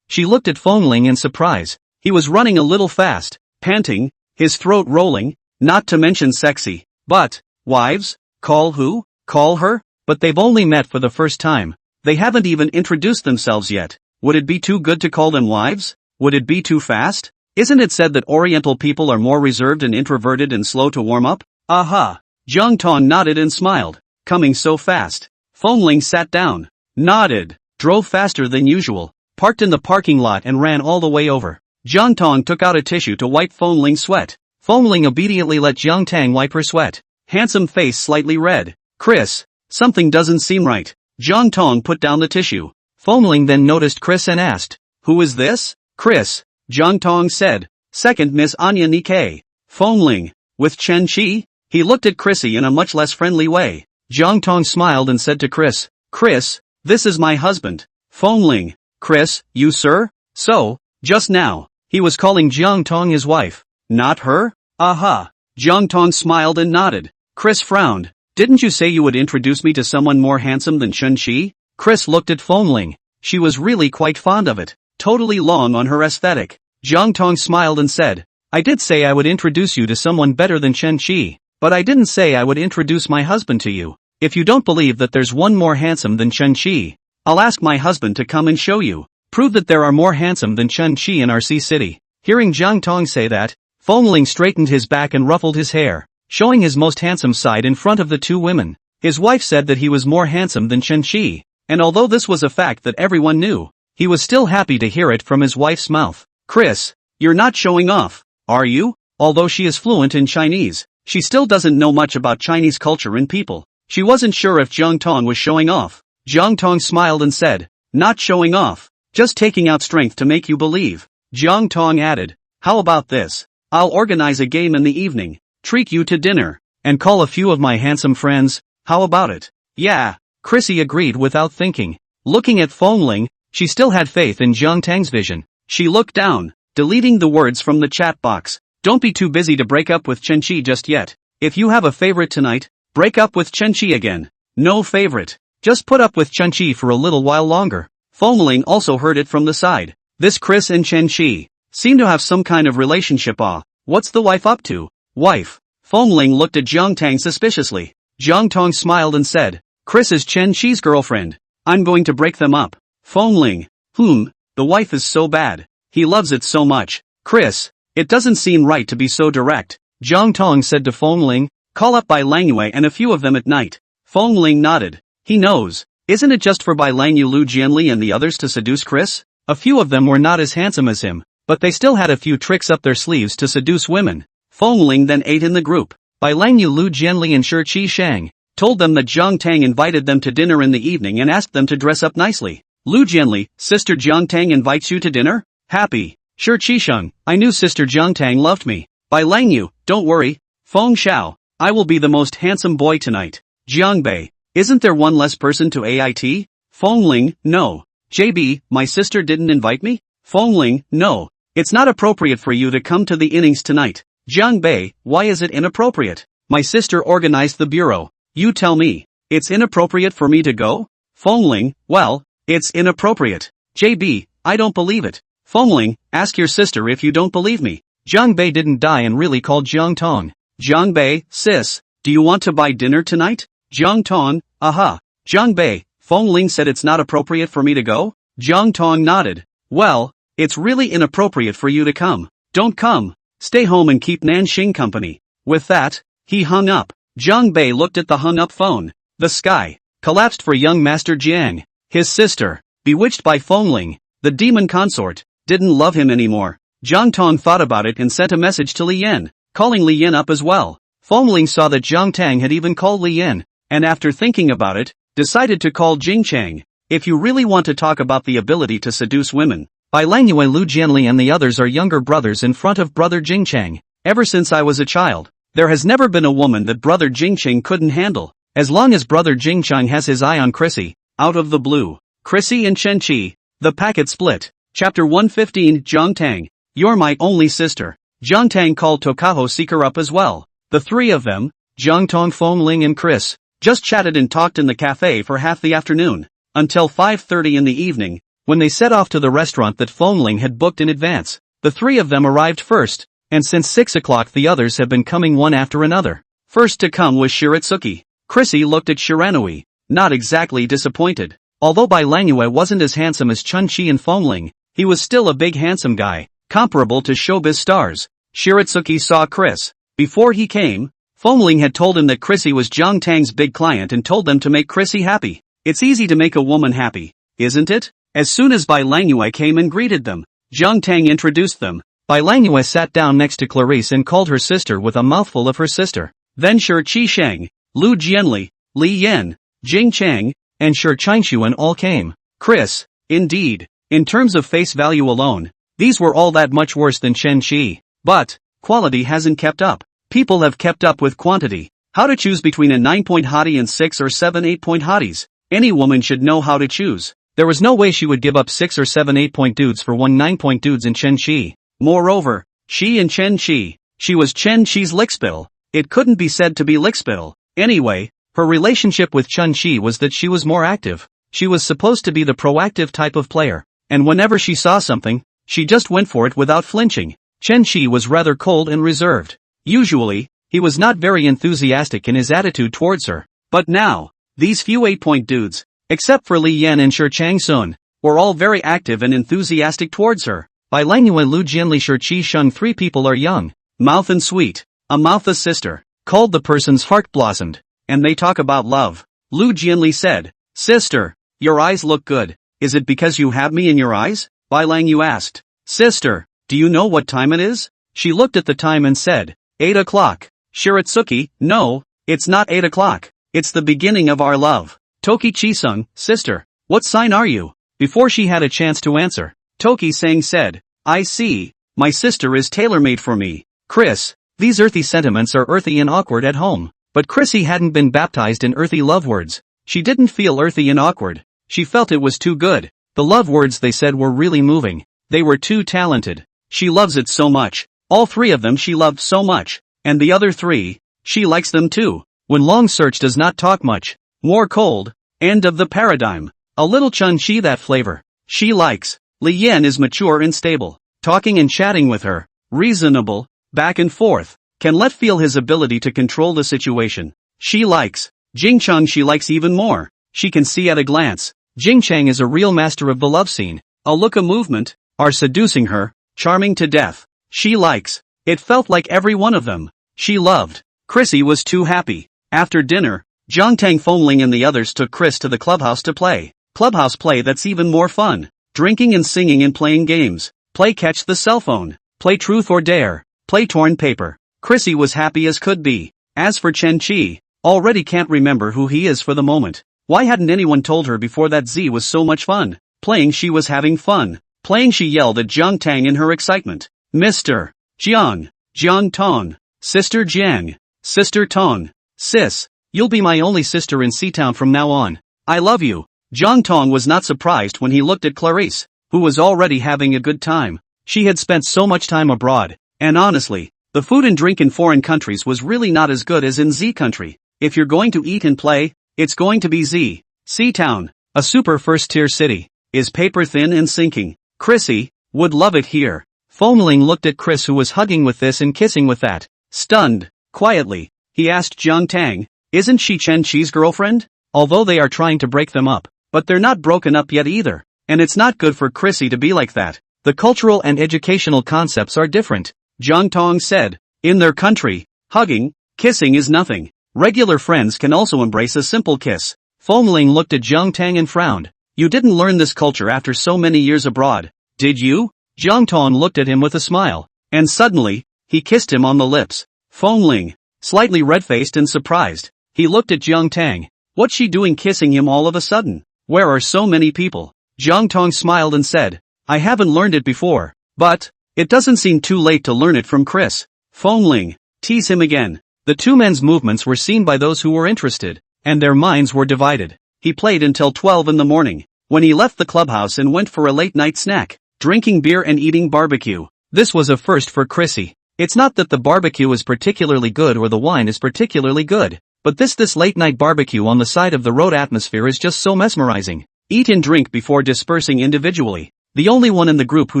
She looked at Fengling in surprise. He was running a little fast, panting, his throat rolling, not to mention sexy. But, wives? Call who? Call her? But they've only met for the first time. They haven't even introduced themselves yet. Would it be too good to call them wives? Would it be too fast? Isn't it said that Oriental people are more reserved and introverted and slow to warm up? Aha! Jiang Tang nodded and smiled. Coming so fast. Fengling sat down, nodded, drove faster than usual, parked in the parking lot and ran all the way over. Jiang Tang took out a tissue to wipe Fengling's sweat. Fengling obediently let Jiang Tang wipe her sweat. Handsome face slightly red. Chris, something doesn't seem right. Jiang Tang put down the tissue. Fengling then noticed Chris and asked, who is this? Chris, Jiang Tang said, second Miss Anya Nikkei. Fengling, with Chen Chi? He looked at Chrissy in a much less friendly way. Jiang Tang smiled and said to Chris, Chris, this is my husband. Fengling, Chris, you sir? So, just now, he was calling Jiang Tang his wife. Not her? Aha. Jiang Tang smiled and nodded. Chris frowned. Didn't you say you would introduce me to someone more handsome than Chen Chi? Chris looked at Fengling. She was really quite fond of it. Totally long on her aesthetic. Jiang Tang smiled and said, I did say I would introduce you to someone better than Chen Chi, but I didn't say I would introduce my husband to you. If you don't believe that there's one more handsome than Chen Chi, I'll ask my husband to come and show you. Prove that there are more handsome than Chen Chi in our sea city. Hearing Jiang Tang say that, Fengling straightened his back and ruffled his hair, showing his most handsome side in front of the two women. His wife said that he was more handsome than Chen Chi, and although this was a fact that everyone knew, he was still happy to hear it from his wife's mouth. Chris, you're not showing off, are you? Although she is fluent in Chinese, she still doesn't know much about Chinese culture and people. She wasn't sure if Jiang Tang was showing off. Jiang Tang smiled and said, not showing off, just taking out strength to make you believe. Jiang Tang added, how about this? I'll organize a game in the evening, treat you to dinner, and call a few of my handsome friends. How about it? Yeah, Chrissy agreed without thinking. Looking at Fongling, she still had faith in Jiang Tang's vision. She looked down, deleting the words from the chat box. Don't be too busy to break up with Chenqi just yet. If you have a favorite tonight, break up with Chenqi again. No favorite. Just put up with Chenqi for a little while longer. Fongling also heard it from the side. This Chris and Chenqi seem to have some kind of relationship. What's the wife up to? Wife. Fongling looked at Jiang Tang suspiciously. Jiang Tang smiled and said, Chris is Chenqi's girlfriend. I'm going to break them up. Fongling. The wife is so bad. He loves it so much. Chris. It doesn't seem right to be so direct. Jiang Tang said to Fongling, call up Bai Langyue and a few of them at night. Fongling nodded. He knows. Isn't it just for Bai Langyue, Lu Jianli and the others to seduce Chris? A few of them were not as handsome as him, but they still had a few tricks up their sleeves to seduce women. Fongling then ate in the group. Bai Langyue, Lu Jianli and Shi Qishang told them that Jiang Tang invited them to dinner in the evening and asked them to dress up nicely. Lu Jianli, Sister Jiang Tang invites you to dinner? Happy. Shi Qishang, I knew Sister Jiang Tang loved me. Bai Langyue, don't worry. Feng Xiao, I will be the most handsome boy tonight. Jiang Bei, isn't there one less person to AIT? Fongling, no. JB, my sister didn't invite me? Fongling, no. It's not appropriate for you to come to the innings tonight. Jiang Bei, why is it inappropriate? My sister organized the bureau. You tell me. It's inappropriate for me to go? Fongling, well, it's inappropriate. JB, I don't believe it. Fongling, ask your sister if you don't believe me. Jiang Bei didn't die and really called Jiang Tang. Jiang Bei, sis, do you want to buy dinner tonight? Jiang Tang, aha. Jiang Bei, Fongling said it's not appropriate for me to go? Jiang Tang nodded. Well, it's really inappropriate for you to come. Don't come. Stay home and keep Nanxing company. With that, he hung up. Jiang Bei looked at the hung-up phone. The sky collapsed for young Master Jiang. His sister, bewitched by Fongling, the demon consort, didn't love him anymore. Jiang Tang thought about it and sent a message to Li Yan, calling Li Yan up as well. Fongling saw that Jiang Tang had even called Li Yan, and after thinking about it, decided to call Jing Chang. If you really want to talk about the ability to seduce women, Bai Langyue, Lu Jianli and the others are younger brothers in front of brother Jing Chang. Ever since I was a child, there has never been a woman that brother Jing Chang couldn't handle. As long as brother Jing Chang has his eye on Chrissy, out of the blue, Chrissy and Chenqi, the packet split. Chapter 115 Jiang Tang, you're my only sister. Jiang Tang called Tokaho Seeker up as well. The three of them, Jiang Tang, Fongling and Chris, just chatted and talked in the cafe for half the afternoon, until 5:30 in the evening, when they set off to the restaurant that Fongling had booked in advance. The three of them arrived first, and since 6 o'clock the others have been coming one after another. First to come was Shiratsuki. Chrissy looked at Shiranui, not exactly disappointed. Although Bai Langyue wasn't as handsome as Chenqi and Fongling, he was still a big handsome guy, comparable to showbiz stars. Shiratsuki saw Chris. Before he came, Fongling had told him that Chrissy was Jiang Tang's big client and told them to make Chrissy happy. It's easy to make a woman happy, isn't it? As soon as Bai Langyue came and greeted them, Jiang Tang introduced them. Bai Langyue sat down next to Clarice and called her sister with a mouthful of her sister. Then Shi Qishang, Lu Jianli, Li Yan, Jing Chang, and Shi Qingshuan all came. Chris, indeed, in terms of face value alone, these were all that much worse than Chenqi. But, quality hasn't kept up. People have kept up with quantity. How to choose between a 9-point hottie and 6 or 7 8-point hotties? Any woman should know how to choose. There was no way she would give up 6 or 7 8-point dudes for 1 9-point dudes in Chenqi. Moreover, she and Chenqi, she was Chenqi's lickspill. It couldn't be said to be lickspill. Anyway, her relationship with Chenqi was that she was more active. She was supposed to be the proactive type of player, and whenever she saw something, she just went for it without flinching. Chenqi was rather cold and reserved. Usually, he was not very enthusiastic in his attitude towards her. But now, these few 8-point dudes, except for Li Yan and Shi Changsun, were all very active and enthusiastic towards her. Bai Langyue, Lu Jianli, Shi Qisheng, 3 people are young, mouth and sweet. A mouth a sister, called the person's heart blossomed, and they talk about love. Lu Jianli said, sister, your eyes look good. Is it because you have me in your eyes? Bai Langyue asked. Sister, do you know what time it is? She looked at the time and said, 8 o'clock. Shiratsuki, no, it's not 8 o'clock. It's the beginning of our love. Toki Chisung, sister, what sign are you? Before she had a chance to answer, Toki Sang said, I see, my sister is tailor-made for me. Chris, these earthy sentiments are earthy and awkward at home. But Chrissy hadn't been baptized in earthy love words. She didn't feel earthy and awkward. She felt it was too good. The love words they said were really moving. They were too talented. She loves it so much. All three of them she loved so much. And the other three, she likes them too. When long search does not talk much. More cold. End of the paradigm. A little Chun-Chi that flavor. She likes. Li Yan is mature and stable. Talking and chatting with her. Reasonable. Back and forth. Can let feel his ability to control the situation. She likes. Jing Chang she likes even more. She can see at a glance. Jing Chang is a real master of the love scene. A look, a movement, are seducing her, charming to death. She likes. It felt like every one of them. She loved. Chrissy was too happy. After dinner, Jiang Tang, Fengling and the others took Chris to the clubhouse to play. Clubhouse play that's even more fun. Drinking and singing and playing games. Play catch the cell phone. Play truth or dare. Play torn paper. Chrissy was happy as could be. As for Chen Chi, already can't remember who he is for the moment. Why hadn't anyone told her before that Z was so much fun? Playing she was having fun. Playing she yelled at Jiang Tang in her excitement. Mr. Jiang. Jiang Tang. Sister Jiang. Sister Tang. Sis, you'll be my only sister in C-Town from now on. I love you. Jiang Tang was not surprised when he looked at Clarice, who was already having a good time. She had spent so much time abroad, and honestly, the food and drink in foreign countries was really not as good as in Z country. If you're going to eat and play, it's going to be Z. C-Town, a super first-tier city, is paper thin and sinking. Chrissy would love it here. Fengling looked at Chris, who was hugging with this and kissing with that. Stunned, quietly, he asked Jiang Tang, isn't she Chen Chi's girlfriend? Although they are trying to break them up, but they're not broken up yet either. And it's not good for Chrissy to be like that. The cultural and educational concepts are different. Jiang Tang said, in their country, hugging, kissing is nothing. Regular friends can also embrace a simple kiss. Fengling looked at Jiang Tang and frowned. You didn't learn this culture after so many years abroad, did you? Jiang Tang looked at him with a smile. And suddenly, he kissed him on the lips. Fengling, slightly red-faced and surprised, he looked at Jiang Tang. What's she doing kissing him all of a sudden? Where are so many people? Jiang Tang smiled and said, I haven't learned it before, but it doesn't seem too late to learn it from Chris. Fengling, tease him again. The two men's movements were seen by those who were interested, and their minds were divided. He played until 12 in the morning, when he left the clubhouse and went for a late-night snack, drinking beer and eating barbecue. This was a first for Chrissy. It's not that the barbecue is particularly good or the wine is particularly good, but this late-night barbecue on the side of the road atmosphere is just so mesmerizing. Eat and drink before dispersing individually. The only one in the group who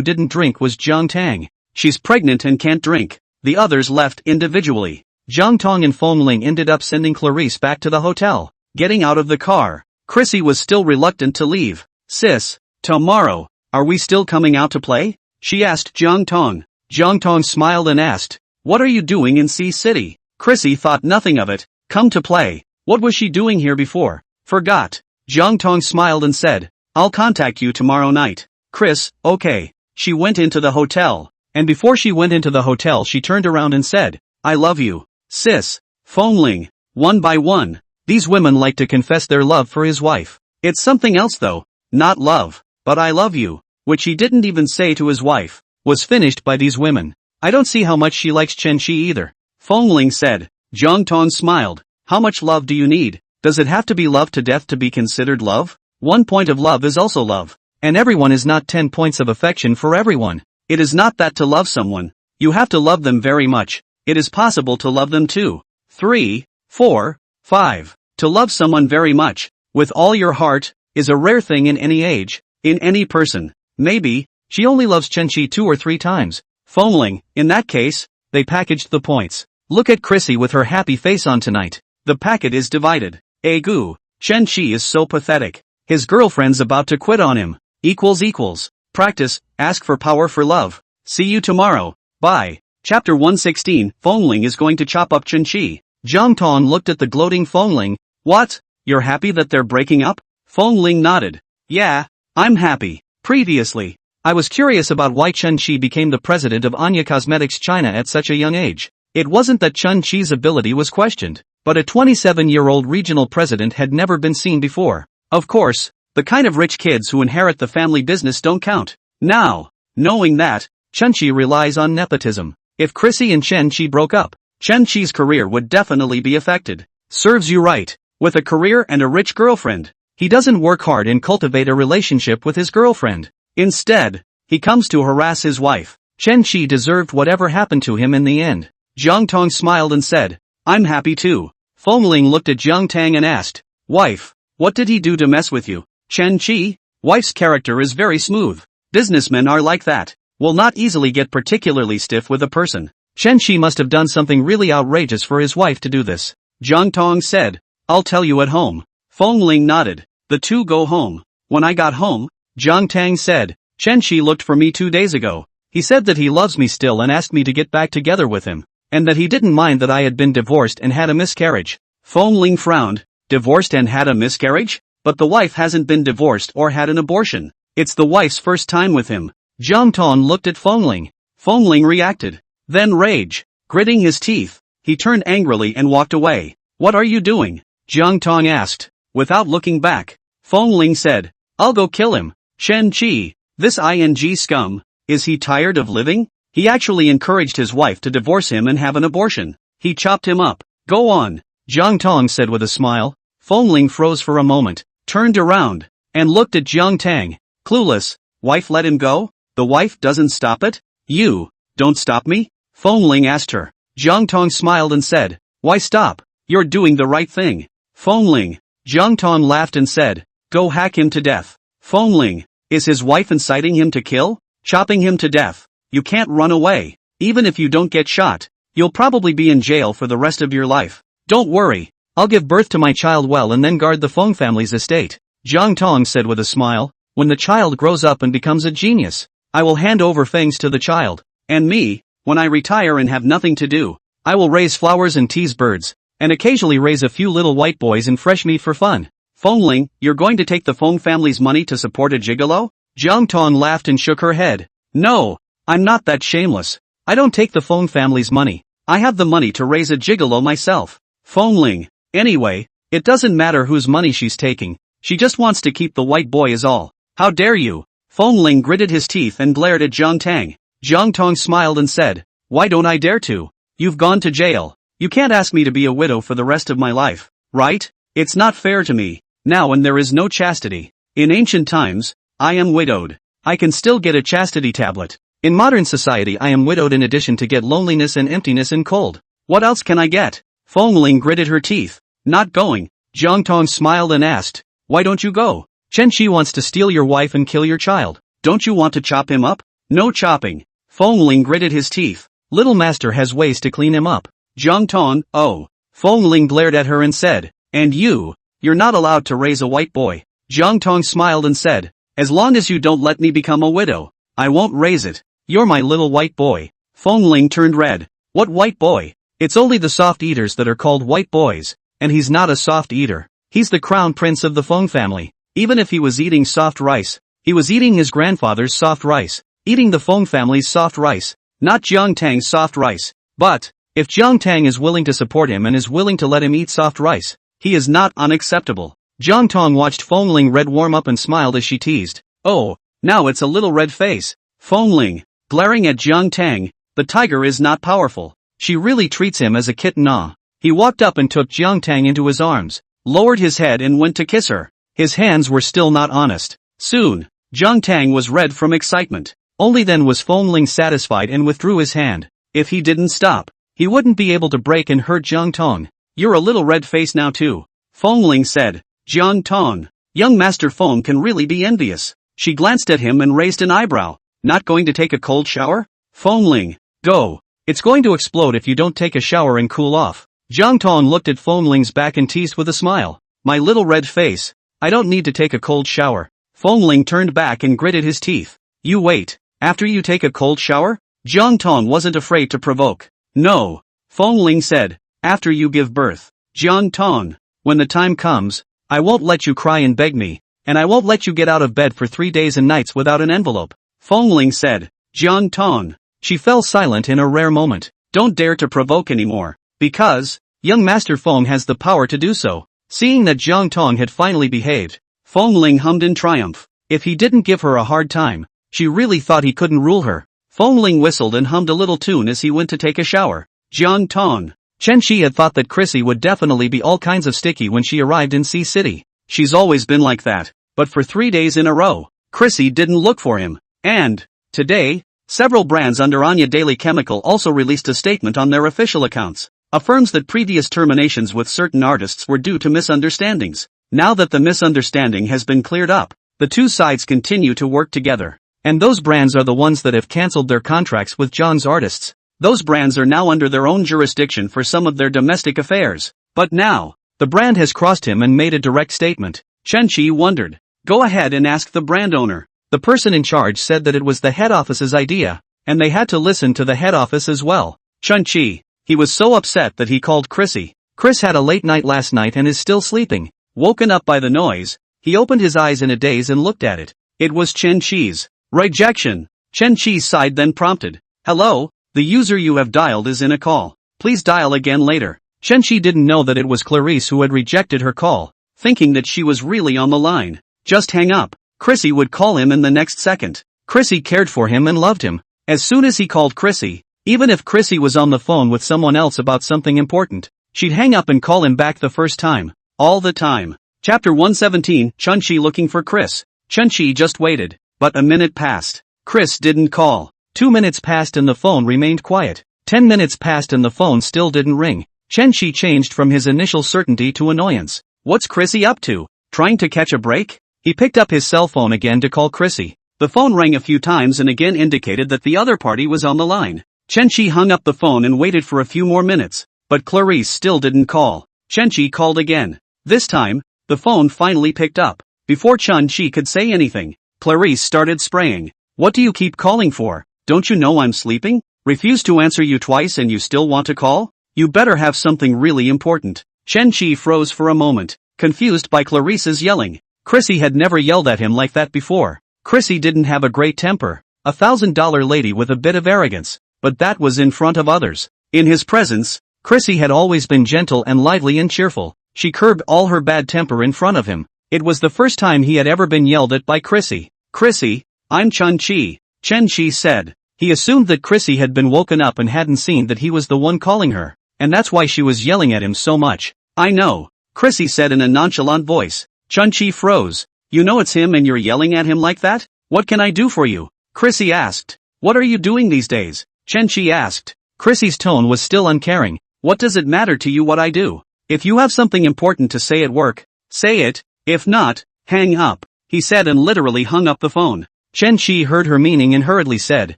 didn't drink was Jiang Tang. She's pregnant and can't drink. The others left individually. Jiang Tang and Fengling ended up sending Clarice back to the hotel. Getting out of the car, Chrissy was still reluctant to leave. Sis, tomorrow, are we still coming out to play? She asked Jiang Tang. Jiang Tang smiled and asked, what are you doing in C City? Chrissy thought nothing of it. Come to play. What was she doing here before? Forgot. Jiang Tang smiled and said, I'll contact you tomorrow night. Chris, okay. She went into the hotel, and before she went into the hotel she turned around and said, I love you. Sis. Fengling. One by one, these women like to confess their love for his wife. It's something else though. Not love, but I love you, which he didn't even say to his wife, was finished by these women. I don't see how much she likes Chen Chi either. Fengling said. Jiang Tang smiled. How much love do you need? Does it have to be love to death to be considered love? 1 point of love is also love. And everyone is not 10 points of affection for everyone. It is not that to love someone, you have to love them very much. It is possible to love them 2, 3, 4, 5. To love someone very much, with all your heart, is a rare thing in any age, in any person. Maybe, she only loves Chen Chi 2 or 3 times. Fengling, in that case, they packaged the points. Look at Chrissy with her happy face on tonight. The packet is divided. Egu, Chen Chi is so pathetic. His girlfriend's about to quit on him. Equals. Practice, ask for power for love. See you tomorrow. Bye. Chapter 116, Fengling is going to chop up Chen Chi. Jiang Tang looked at the gloating Fengling. What? You're happy that they're breaking up? Fengling nodded. Yeah, I'm happy. Previously, I was curious about why Chen Chi became the president of Anya Cosmetics China at such a young age. It wasn't that Chen Chi's ability was questioned, but a 27-year-old regional president had never been seen before. Of course, the kind of rich kids who inherit the family business don't count. Now, knowing that, Chen Chi relies on nepotism. If Chrissy and Chen Chi broke up, Chen Chi's career would definitely be affected. Serves you right. With a career and a rich girlfriend, he doesn't work hard and cultivate a relationship with his girlfriend. Instead, he comes to harass his wife. Chen Chi deserved whatever happened to him in the end. Jiang Tang smiled and said, I'm happy too. Fengling looked at Jiang Tang and asked, Wife, what did he do to mess with you? Chen Chi? Wife's character is very smooth. Businessmen are like that. Will not easily get particularly stiff with a person. Chen Chi must have done something really outrageous for his wife to do this. Jiang Tang said, I'll tell you at home. Fengling nodded. The two go home. When I got home, Jiang Tang said, Chen Chi looked for me 2 days ago. He said that he loves me still and asked me to get back together with him, and that he didn't mind that I had been divorced and had a miscarriage. Fengling frowned. Divorced and had a miscarriage? But the wife hasn't been divorced or had an abortion. It's the wife's first time with him. Jiang Tang looked at Fengling. Fengling reacted. Then rage. Gritting his teeth, he turned angrily and walked away. What are you doing? Jiang Tang asked. Without looking back, Fengling said, I'll go kill him. Chen Chi, this ing scum, is he tired of living? He actually encouraged his wife to divorce him and have an abortion. He chopped him up. Go on, Jiang Tang said with a smile. Fengling froze for a moment, turned around, and looked at Jiang Tang. Clueless. Wife let him go? The wife doesn't stop it? You don't stop me? Fengling asked her. Jiang Tang smiled and said, Why stop? You're doing the right thing. Fengling. Jiang Tang laughed and said, Go hack him to death. Fengling. Is his wife inciting him to kill? Chopping him to death. You can't run away. Even if you don't get shot, you'll probably be in jail for the rest of your life. Don't worry. I'll give birth to my child well and then guard the Feng family's estate. Jiang Tang said with a smile, When the child grows up and becomes a genius, I will hand over things to the child. And me, when I retire and have nothing to do, I will raise flowers and tease birds, and occasionally raise a few little white boys and fresh meat for fun. Fengling, you're going to take the Feng family's money to support a gigolo? Jiang Tang laughed and shook her head. No, I'm not that shameless. I don't take the Feng family's money. I have the money to raise a gigolo myself. Fengling. Anyway, it doesn't matter whose money she's taking. She just wants to keep the white boy is all. How dare you? Fengling gritted his teeth and glared at Jiang Tang. Jiang Tang smiled and said, Why don't I dare to? You've gone to jail. You can't ask me to be a widow for the rest of my life, right? It's not fair to me. Now and there is no chastity. In ancient times, I am widowed. I can still get a chastity tablet. In modern society I am widowed in addition to get loneliness and emptiness and cold. What else can I get? Fengling gritted her teeth. Not going. Jiang Tang smiled and asked, Why don't you go? Chen Chi wants to steal your wife and kill your child. Don't you want to chop him up? No chopping. Fengling gritted his teeth. Little master has ways to clean him up. Jiang Tang, oh. Fengling glared at her and said, And you're not allowed to raise a white boy. Jiang Tang smiled and said, As long as you don't let me become a widow, I won't raise it. You're my little white boy. Fengling turned red. What white boy? It's only the soft eaters that are called white boys, and he's not a soft eater. He's the crown prince of the Feng family. Even if he was eating soft rice, he was eating his grandfather's soft rice, eating the Feng family's soft rice, not Jiang Tang's soft rice. But, if Jiang Tang is willing to support him and is willing to let him eat soft rice, he is not unacceptable. Jiang Tang watched Fengling red warm up and smiled as she teased. Oh, now it's a little red face. Fengling, glaring at Jiang Tang, the tiger is not powerful. She really treats him as a kitten. He walked up and took Jiang Tang into his arms, lowered his head and went to kiss her. His hands were still not honest. Soon, Jiang Tang was red from excitement. Only then was Fengling satisfied and withdrew his hand. If he didn't stop, he wouldn't be able to break and hurt Jiang Tang. You're a little red face now too. Fengling said. Jiang Tang, young Master Feng can really be envious. She glanced at him and raised an eyebrow. Not going to take a cold shower? Fengling, go. It's going to explode if you don't take a shower and cool off. Jiang Tang looked at Fengling's back and teased with a smile. My little red face. I don't need to take a cold shower. Fengling turned back and gritted his teeth. You wait. After you take a cold shower? Jiang Tang wasn't afraid to provoke. No. Fengling said. After you give birth. Jiang Tang, when the time comes, I won't let you cry and beg me, and I won't let you get out of bed for 3 days and nights without an envelope. Fengling said. Jiang Tang. She fell silent in a rare moment. Don't dare to provoke anymore, because, young Master Feng has the power to do so. Seeing that Jiang Tang had finally behaved, Fengling hummed in triumph. If he didn't give her a hard time, she really thought he couldn't rule her. Ling whistled and hummed a little tune as he went to take a shower. Jiang Tang. Shi had thought that Chrissy would definitely be all kinds of sticky when she arrived in Sea City. She's always been like that. But for 3 days in a row, Chrissy didn't look for him. And today, several brands under Anya Daily Chemical also released a statement on their official accounts. Affirms that previous terminations with certain artists were due to misunderstandings. Now that the misunderstanding has been cleared up, the two sides continue to work together. And those brands are the ones that have cancelled their contracts with Jiang's artists. Those brands are now under their own jurisdiction for some of their domestic affairs. But now, the brand has crossed him and made a direct statement. Shi wondered. Go ahead and ask the brand owner. The person in charge said that it was the head office's idea, and they had to listen to the head office as well. Shi. He was so upset that he called Chrissy. Chris had a late night last night and is still sleeping. Woken up by the noise, he opened his eyes in a daze and looked at it. It was Shi's rejection. Shi's side then prompted. Hello, the user you have dialed is in a call. Please dial again later. Shi didn't know that it was Clarice who had rejected her call, thinking that she was really on the line. Just hang up. Chrissy would call him in the next second. Chrissy cared for him and loved him. As soon as he called Chrissy, even if Chrissy was on the phone with someone else about something important, she'd hang up and call him back the first time. All the time. Chapter 117, Shi looking for Chris. Shi just waited. But a minute passed. Chris didn't call. 2 minutes passed and the phone remained quiet. 10 minutes passed and the phone still didn't ring. Shi changed from his initial certainty to annoyance. What's Chrissy up to? Trying to catch a break? He picked up his cell phone again to call Chrissy. The phone rang a few times and again indicated that the other party was on the line. Shi hung up the phone and waited for a few more minutes, but Clarice still didn't call. Shi called again. This time, the phone finally picked up. Before Shi could say anything, Clarice started spraying. What do you keep calling for? Don't you know I'm sleeping? Refused to answer you twice and you still want to call? You better have something really important. Shi froze for a moment, confused by Clarice's yelling. Chrissy had never yelled at him like that before. Chrissy didn't have a great temper, $1,000 lady with a bit of arrogance, but that was in front of others. In his presence, Chrissy had always been gentle and lively and cheerful. She curbed all her bad temper in front of him. It was the first time he had ever been yelled at by Chrissy. Chrissy, I'm Shi said. He assumed that Chrissy had been woken up and hadn't seen that he was the one calling her, and that's why she was yelling at him so much. I know, Chrissy said in a nonchalant voice. Shi froze. You know it's him and you're yelling at him like that? What can I do for you? Chrissy asked. What are you doing these days? Shi asked. Chrissy's tone was still uncaring. What does it matter to you what I do? If you have something important to say at work, say it. If not, hang up, he said and literally hung up the phone. Shi heard her meaning and hurriedly said,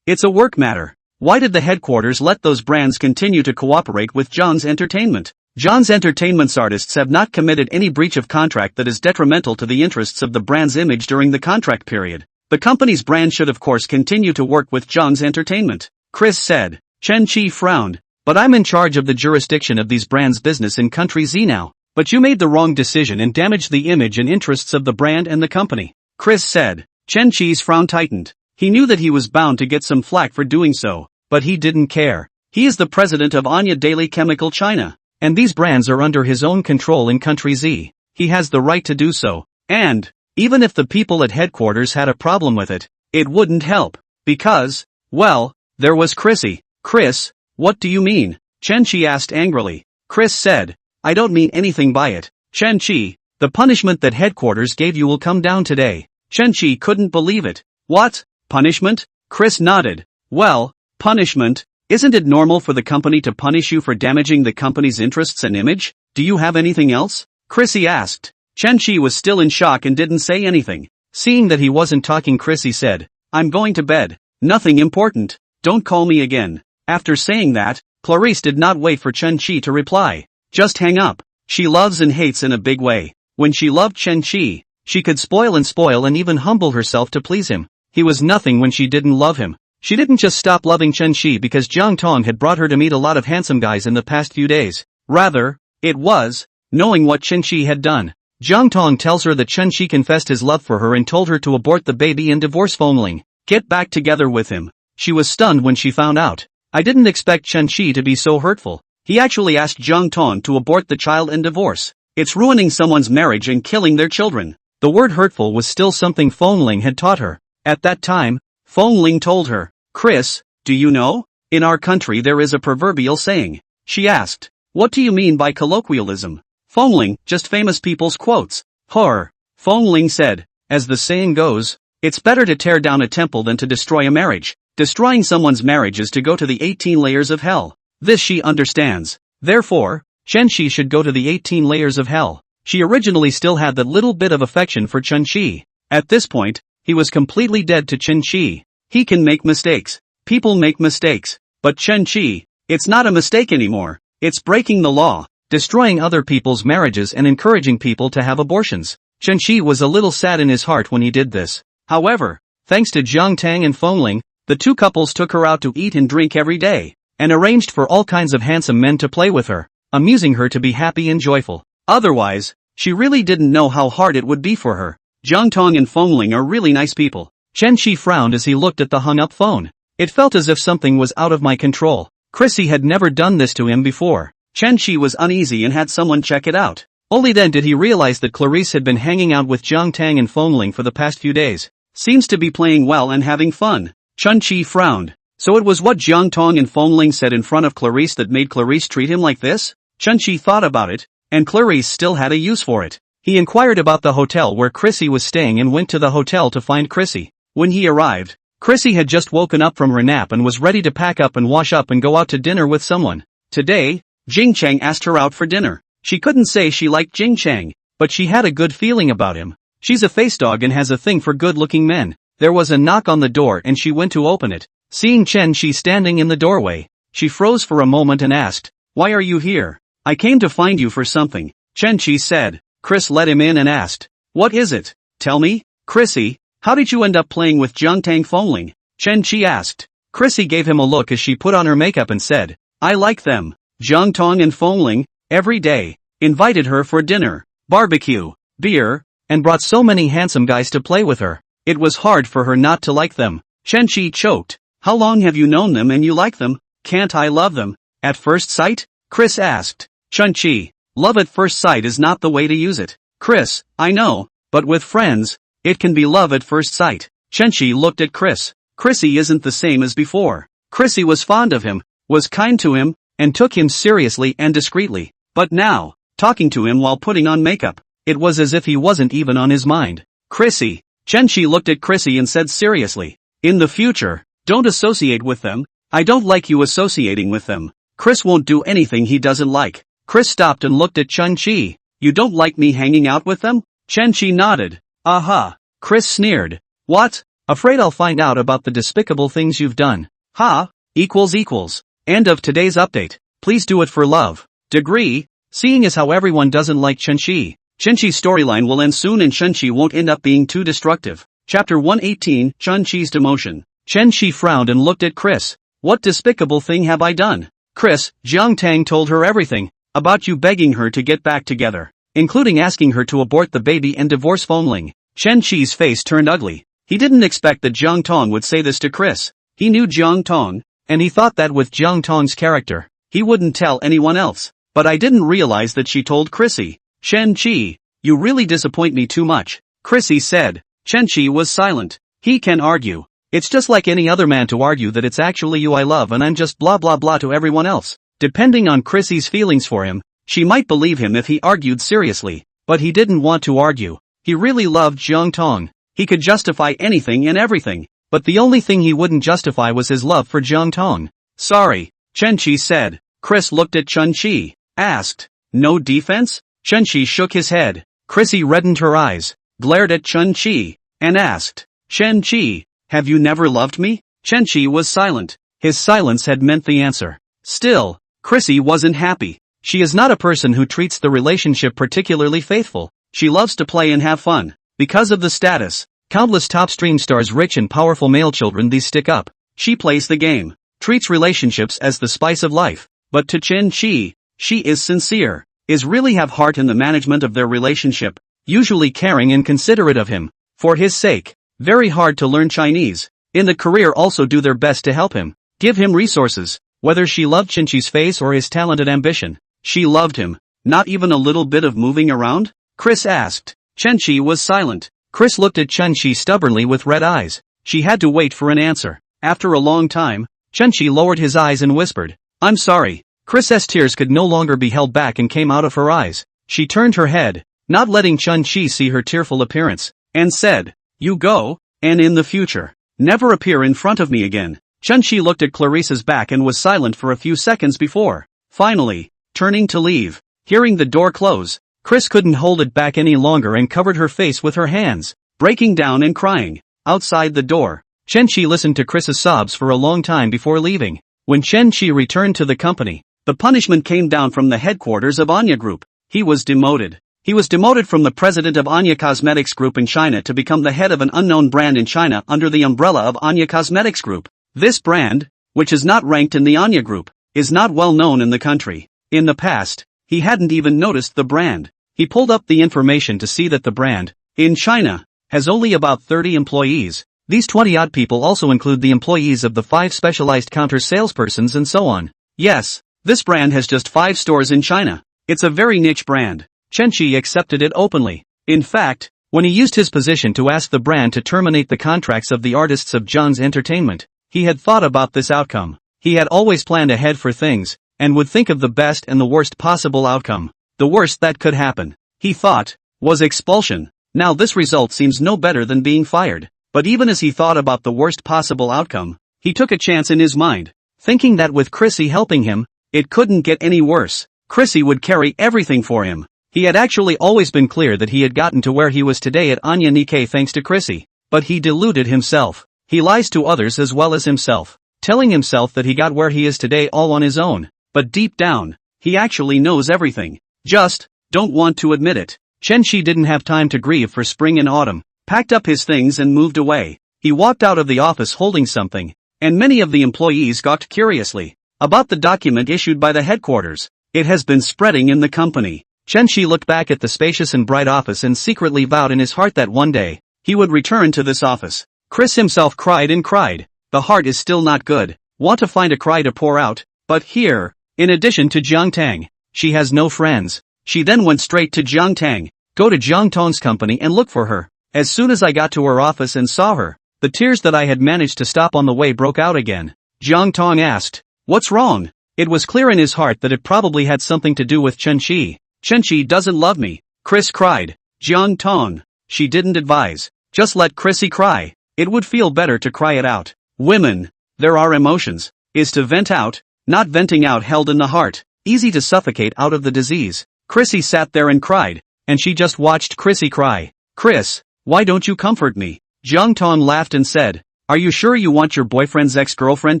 it's a work matter. Why did the headquarters let those brands continue to cooperate with John's Entertainment? John's Entertainment's artists have not committed any breach of contract that is detrimental to the interests of the brand's image during the contract period. The company's brand should of course continue to work with John's Entertainment, Chris said. Shi frowned. But I'm in charge of the jurisdiction of these brands' business in Country Z now. But you made the wrong decision and damaged the image and interests of the brand and the company, Chris said. Shi's frown tightened. He knew that he was bound to get some flack for doing so, but he didn't care. He is the president of Anya Daily Chemical China. And these brands are under his own control in Country Z. He has the right to do so. And, even if the people at headquarters had a problem with it, it wouldn't help. Because, well, there was Chrissy. Chris, what do you mean? Shi asked angrily. Chris said, I don't mean anything by it. Shi, the punishment that headquarters gave you will come down today. Shi couldn't believe it. What? Punishment? Chris nodded. Well, punishment. Isn't it normal for the company to punish you for damaging the company's interests and image? Do you have anything else? Chrissy asked. Shi was still in shock and didn't say anything. Seeing that he wasn't talking, Chrissy said, I'm going to bed. Nothing important. Don't call me again. After saying that, Clarice did not wait for Shi to reply. Just hang up. She loves and hates in a big way. When she loved Shi, she could spoil and even humble herself to please him. He was nothing when she didn't love him. She didn't just stop loving Shi because Jiang Tang had brought her to meet a lot of handsome guys in the past few days. Rather, it was, knowing what Shi had done. Jiang Tang tells her that Shi confessed his love for her and told her to abort the baby and divorce Ling. Get back together with him. She was stunned when she found out. I didn't expect Shi to be so hurtful. He actually asked Jiang Tang to abort the child and divorce. It's ruining someone's marriage and killing their children. The word hurtful was still something Ling had taught her. At that time, Ling told her, Chris, do you know? In our country there is a proverbial saying. She asked. What do you mean by colloquialism? Fongling, just famous people's quotes. Horror. Fongling said, as the saying goes, it's better to tear down a temple than to destroy a marriage. Destroying someone's marriage is to go to the 18 layers of hell. This she understands. Therefore, Chen-Shi should go to the 18 layers of hell. She originally still had that little bit of affection for Chen-Shi. At this point, he was completely dead to Chen-Shi. He can make mistakes. People make mistakes. But Chen-Shi, it's not a mistake anymore. It's breaking the law, destroying other people's marriages and encouraging people to have abortions. Chen-Shi was a little sad in his heart when he did this. However, thanks to Jiang Tang and Fongling, the two couples took her out to eat and drink every day, and arranged for all kinds of handsome men to play with her, amusing her to be happy and joyful. Otherwise, she really didn't know how hard it would be for her. Jiang Tang and Fongling are really nice people. Chen-Shi frowned as he looked at the hung-up phone. It felt as if something was out of my control. Chrissy had never done this to him before. Chen-Shi was uneasy and had someone check it out. Only then did he realize that Clarice had been hanging out with Jiang Tang and Fongling for the past few days. Seems to be playing well and having fun. Chen-Shi frowned. So it was what Jiang Tang and Fongling said in front of Clarice that made Clarice treat him like this? Chen-Shi thought about it, and Clarice still had a use for it. He inquired about the hotel where Chrissy was staying and went to the hotel to find Chrissy. When he arrived, Chrissy had just woken up from her nap and was ready to pack up and wash up and go out to dinner with someone. Today, Jing Chang asked her out for dinner. She couldn't say she liked Jing Chang, but she had a good feeling about him. She's a face dog and has a thing for good-looking men. There was a knock on the door and she went to open it. Seeing Chen-Shi standing in the doorway, she froze for a moment and asked, "Why are you here?" "I came to find you for something," Chen-Shi said. Chris let him in and asked, "What is it? Tell me." "Chrissy, how did you end up playing with Jiang Tang Fongling?" Chen-Shi asked. Chrissy gave him a look as she put on her makeup and said, "I like them. Jiang Tang and Fongling, every day, invited her for dinner, barbecue, beer, and brought so many handsome guys to play with her. It was hard for her not to like them." Chen-Shi choked. "How long have you known them and you like them? Can't I love them? At first sight?" Chris asked. Chen-Shi, love at first sight is not the way to use it. Chris, I know, but with friends, it can be love at first sight. Chen-Shi looked at Chris. Chrissy isn't the same as before. Chrissy was fond of him, was kind to him, and took him seriously and discreetly. But now, talking to him while putting on makeup, it was as if he wasn't even on his mind. "Chrissy," Chen-Shi looked at Chrissy and said seriously, "in the future, don't associate with them. I don't like you associating with them. Chris won't do anything he doesn't like." Chris stopped and looked at Chen-Shi. "You don't like me hanging out with them?" Chen-Shi nodded. "Aha." Chris sneered. "What? Afraid I'll find out about the despicable things you've done. Ha, equals. End of today's update. Please do it for love. Degree, seeing as how everyone doesn't like Chen-Shi. Chen-Shi's storyline will end soon and Chen-Shi won't end up being too destructive. Chapter 118, Chen-Shi's demotion. Chen-Shi frowned and looked at Chris. "What despicable thing have I done?" "Chris, Jiang Tang told her everything. About you begging her to get back together. Including asking her to abort the baby and divorce Fongling." Chen-Shi's face turned ugly. He didn't expect that Jiang Tang would say this to Chris. He knew Jiang Tang, and he thought that with Jiang Tang's character, he wouldn't tell anyone else. "But I didn't realize that she told Chrissy." "Chen-Shi, you really disappoint me too much," Chrissy said. Chen-Shi was silent. He can argue. It's just like any other man to argue that it's actually you I love and I'm just blah blah blah to everyone else. Depending on Chrissy's feelings for him, she might believe him if he argued seriously. But he didn't want to argue. He really loved Jiang Tang. He could justify anything and everything. But the only thing he wouldn't justify was his love for Jiang Tang. "Sorry," Chen-Shi said. Chris looked at Chen-Shi. Asked, "No defense?" Chen-Shi shook his head. Chrissy reddened her eyes, glared at Chen-Shi, and asked, "Chen-Shi, have you never loved me?" Chen-Shi was silent. His silence had meant the answer. Still, Chrissy wasn't happy. She is not a person who treats the relationship particularly faithful. She loves to play and have fun. Because of the status, countless top stream stars rich and powerful male children these stick up. She plays the game, treats relationships as the spice of life. But to Chen-Shi, she is sincere, is really have heart in the management of their relationship, usually caring and considerate of him. For his sake, very hard to learn Chinese. In the career also do their best to help him, give him resources. Whether she loved Chen-Shi's face or his talent and ambition, she loved him. Not even a little bit of moving around? Chris asked. Chen-Shi was silent. Chris looked at Chen-Shi stubbornly with red eyes. She had to wait for an answer. After a long time, Chun-Chi lowered his eyes and whispered, "I'm sorry." Chris's tears could no longer be held back and came out of her eyes. She turned her head, not letting Chun-Chi see her tearful appearance, and said, "You go, and in the future, never appear in front of me again." Chun-Chi looked at Clarissa's back and was silent for a few seconds before, finally, turning to leave. Hearing the door close, Chris couldn't hold it back any longer and covered her face with her hands, breaking down and crying. Outside the door, Chen-Chi listened to Chris's sobs for a long time before leaving. When Chen-Chi returned to the company, the punishment came down from the headquarters of Anya Group. He was demoted. He was demoted from the president of Anya Cosmetics Group in China to become the head of an unknown brand in China under the umbrella of Anya Cosmetics Group. This brand, which is not ranked in the Anya Group, is not well known in the country. In the past, he hadn't even noticed the brand. He pulled up the information to see that the brand, in China, has only about 30 employees. These 20-odd people also include the employees of the 5 specialized counter salespersons and so on. Yes, this brand has just 5 stores in China. It's a very niche brand. Chen-Chi accepted it openly. In fact, when he used his position to ask the brand to terminate the contracts of the artists of Zhang's entertainment, he had thought about this outcome. He had always planned ahead for things, and would think of the best and the worst possible outcome. The worst that could happen, he thought, was expulsion. Now this result seems no better than being fired. But even as he thought about the worst possible outcome, he took a chance in his mind, thinking that with Chrissy helping him, it couldn't get any worse. Chrissy would carry everything for him. He had actually always been clear that he had gotten to where he was today at Anya Nikkei thanks to Chrissy. But he deluded himself. He lies to others as well as himself, telling himself that he got where he is today all on his own. But deep down, he actually knows everything. Just don't want to admit it. Chen-Chi didn't have time to grieve for spring and autumn, packed up his things and moved away. He walked out of the office holding something, and many of the employees gawked curiously about the document issued by the headquarters. It has been spreading in the company. Chen-Chi looked back at the spacious and bright office and secretly vowed in his heart that one day, he would return to this office. Chris himself cried and cried. The heart is still not good. Want to find a cry to pour out, but here, in addition to Jiang Tang, she has no friends. She then went straight to Jiang Tang, go to Jiang Tang's company and look for her. As soon as I got to her office and saw her, the tears that I had managed to stop on the way broke out again. Jiang Tang asked, "What's wrong?" It was clear in his heart that it probably had something to do with Chen-Chi. "Chen-Chi doesn't love me," Chris cried. Jiang Tang, she didn't advise. Just let Chrissy cry. It would feel better to cry it out. Women, there are emotions, is to vent out, not venting out held in the heart. Easy to suffocate out of the disease. Chrissy sat there and cried, and she just watched Chrissy cry. "Chris, why don't you comfort me?" Jiang Tang laughed and said, "Are you sure you want your boyfriend's ex-girlfriend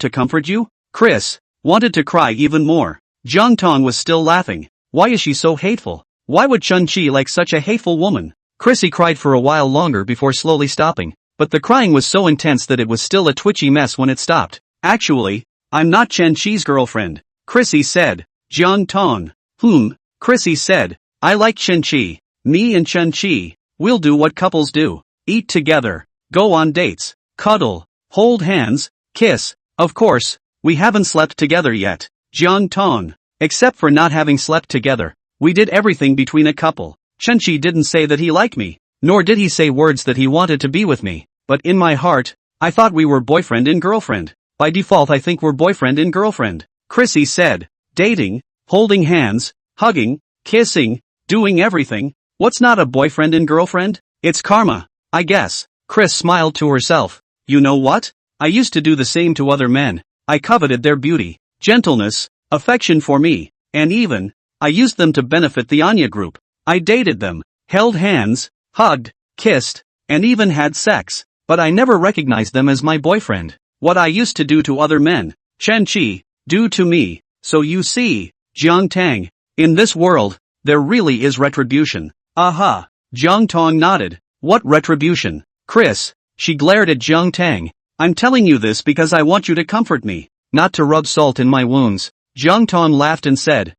to comfort you?" Chris wanted to cry even more. Jiang Tang was still laughing. Why is she so hateful? Why would Chun-Chi like such a hateful woman? Chrissy cried for a while longer before slowly stopping, but the crying was so intense that it was still a twitchy mess when it stopped. "Actually, I'm not Chen-Chi's girlfriend," Chrissy said. Jiang Tang, Chrissy said, "I like Chen-Chi. Me and Chen-Chi, we'll do what couples do. Eat together, go on dates, cuddle, hold hands, kiss. Of course, we haven't slept together yet." Jiang Tang, except for not having slept together, we did everything between a couple. Chen-Chi didn't say that he liked me, nor did he say words that he wanted to be with me. But in my heart, I thought we were boyfriend and girlfriend. By default I think we're boyfriend and girlfriend. Chrissy said, "Dating, holding hands, hugging, kissing, doing everything. What's not a boyfriend and girlfriend? It's karma, I guess." Chris smiled to herself. "You know what? I used to do the same to other men. I coveted their beauty, gentleness, affection for me, and even, I used them to benefit the Anya Group. I dated them, held hands, hugged, kissed, and even had sex. But I never recognized them as my boyfriend. What I used to do to other men, Chen-Chi, do to me. So you see, Jiang Tang, in this world, there really is retribution." "Aha." Jiang Tang nodded. "What retribution?" "Chris," she glared at Jiang Tang, "I'm telling you this because I want you to comfort me, not to rub salt in my wounds." Jiang Tang laughed and said,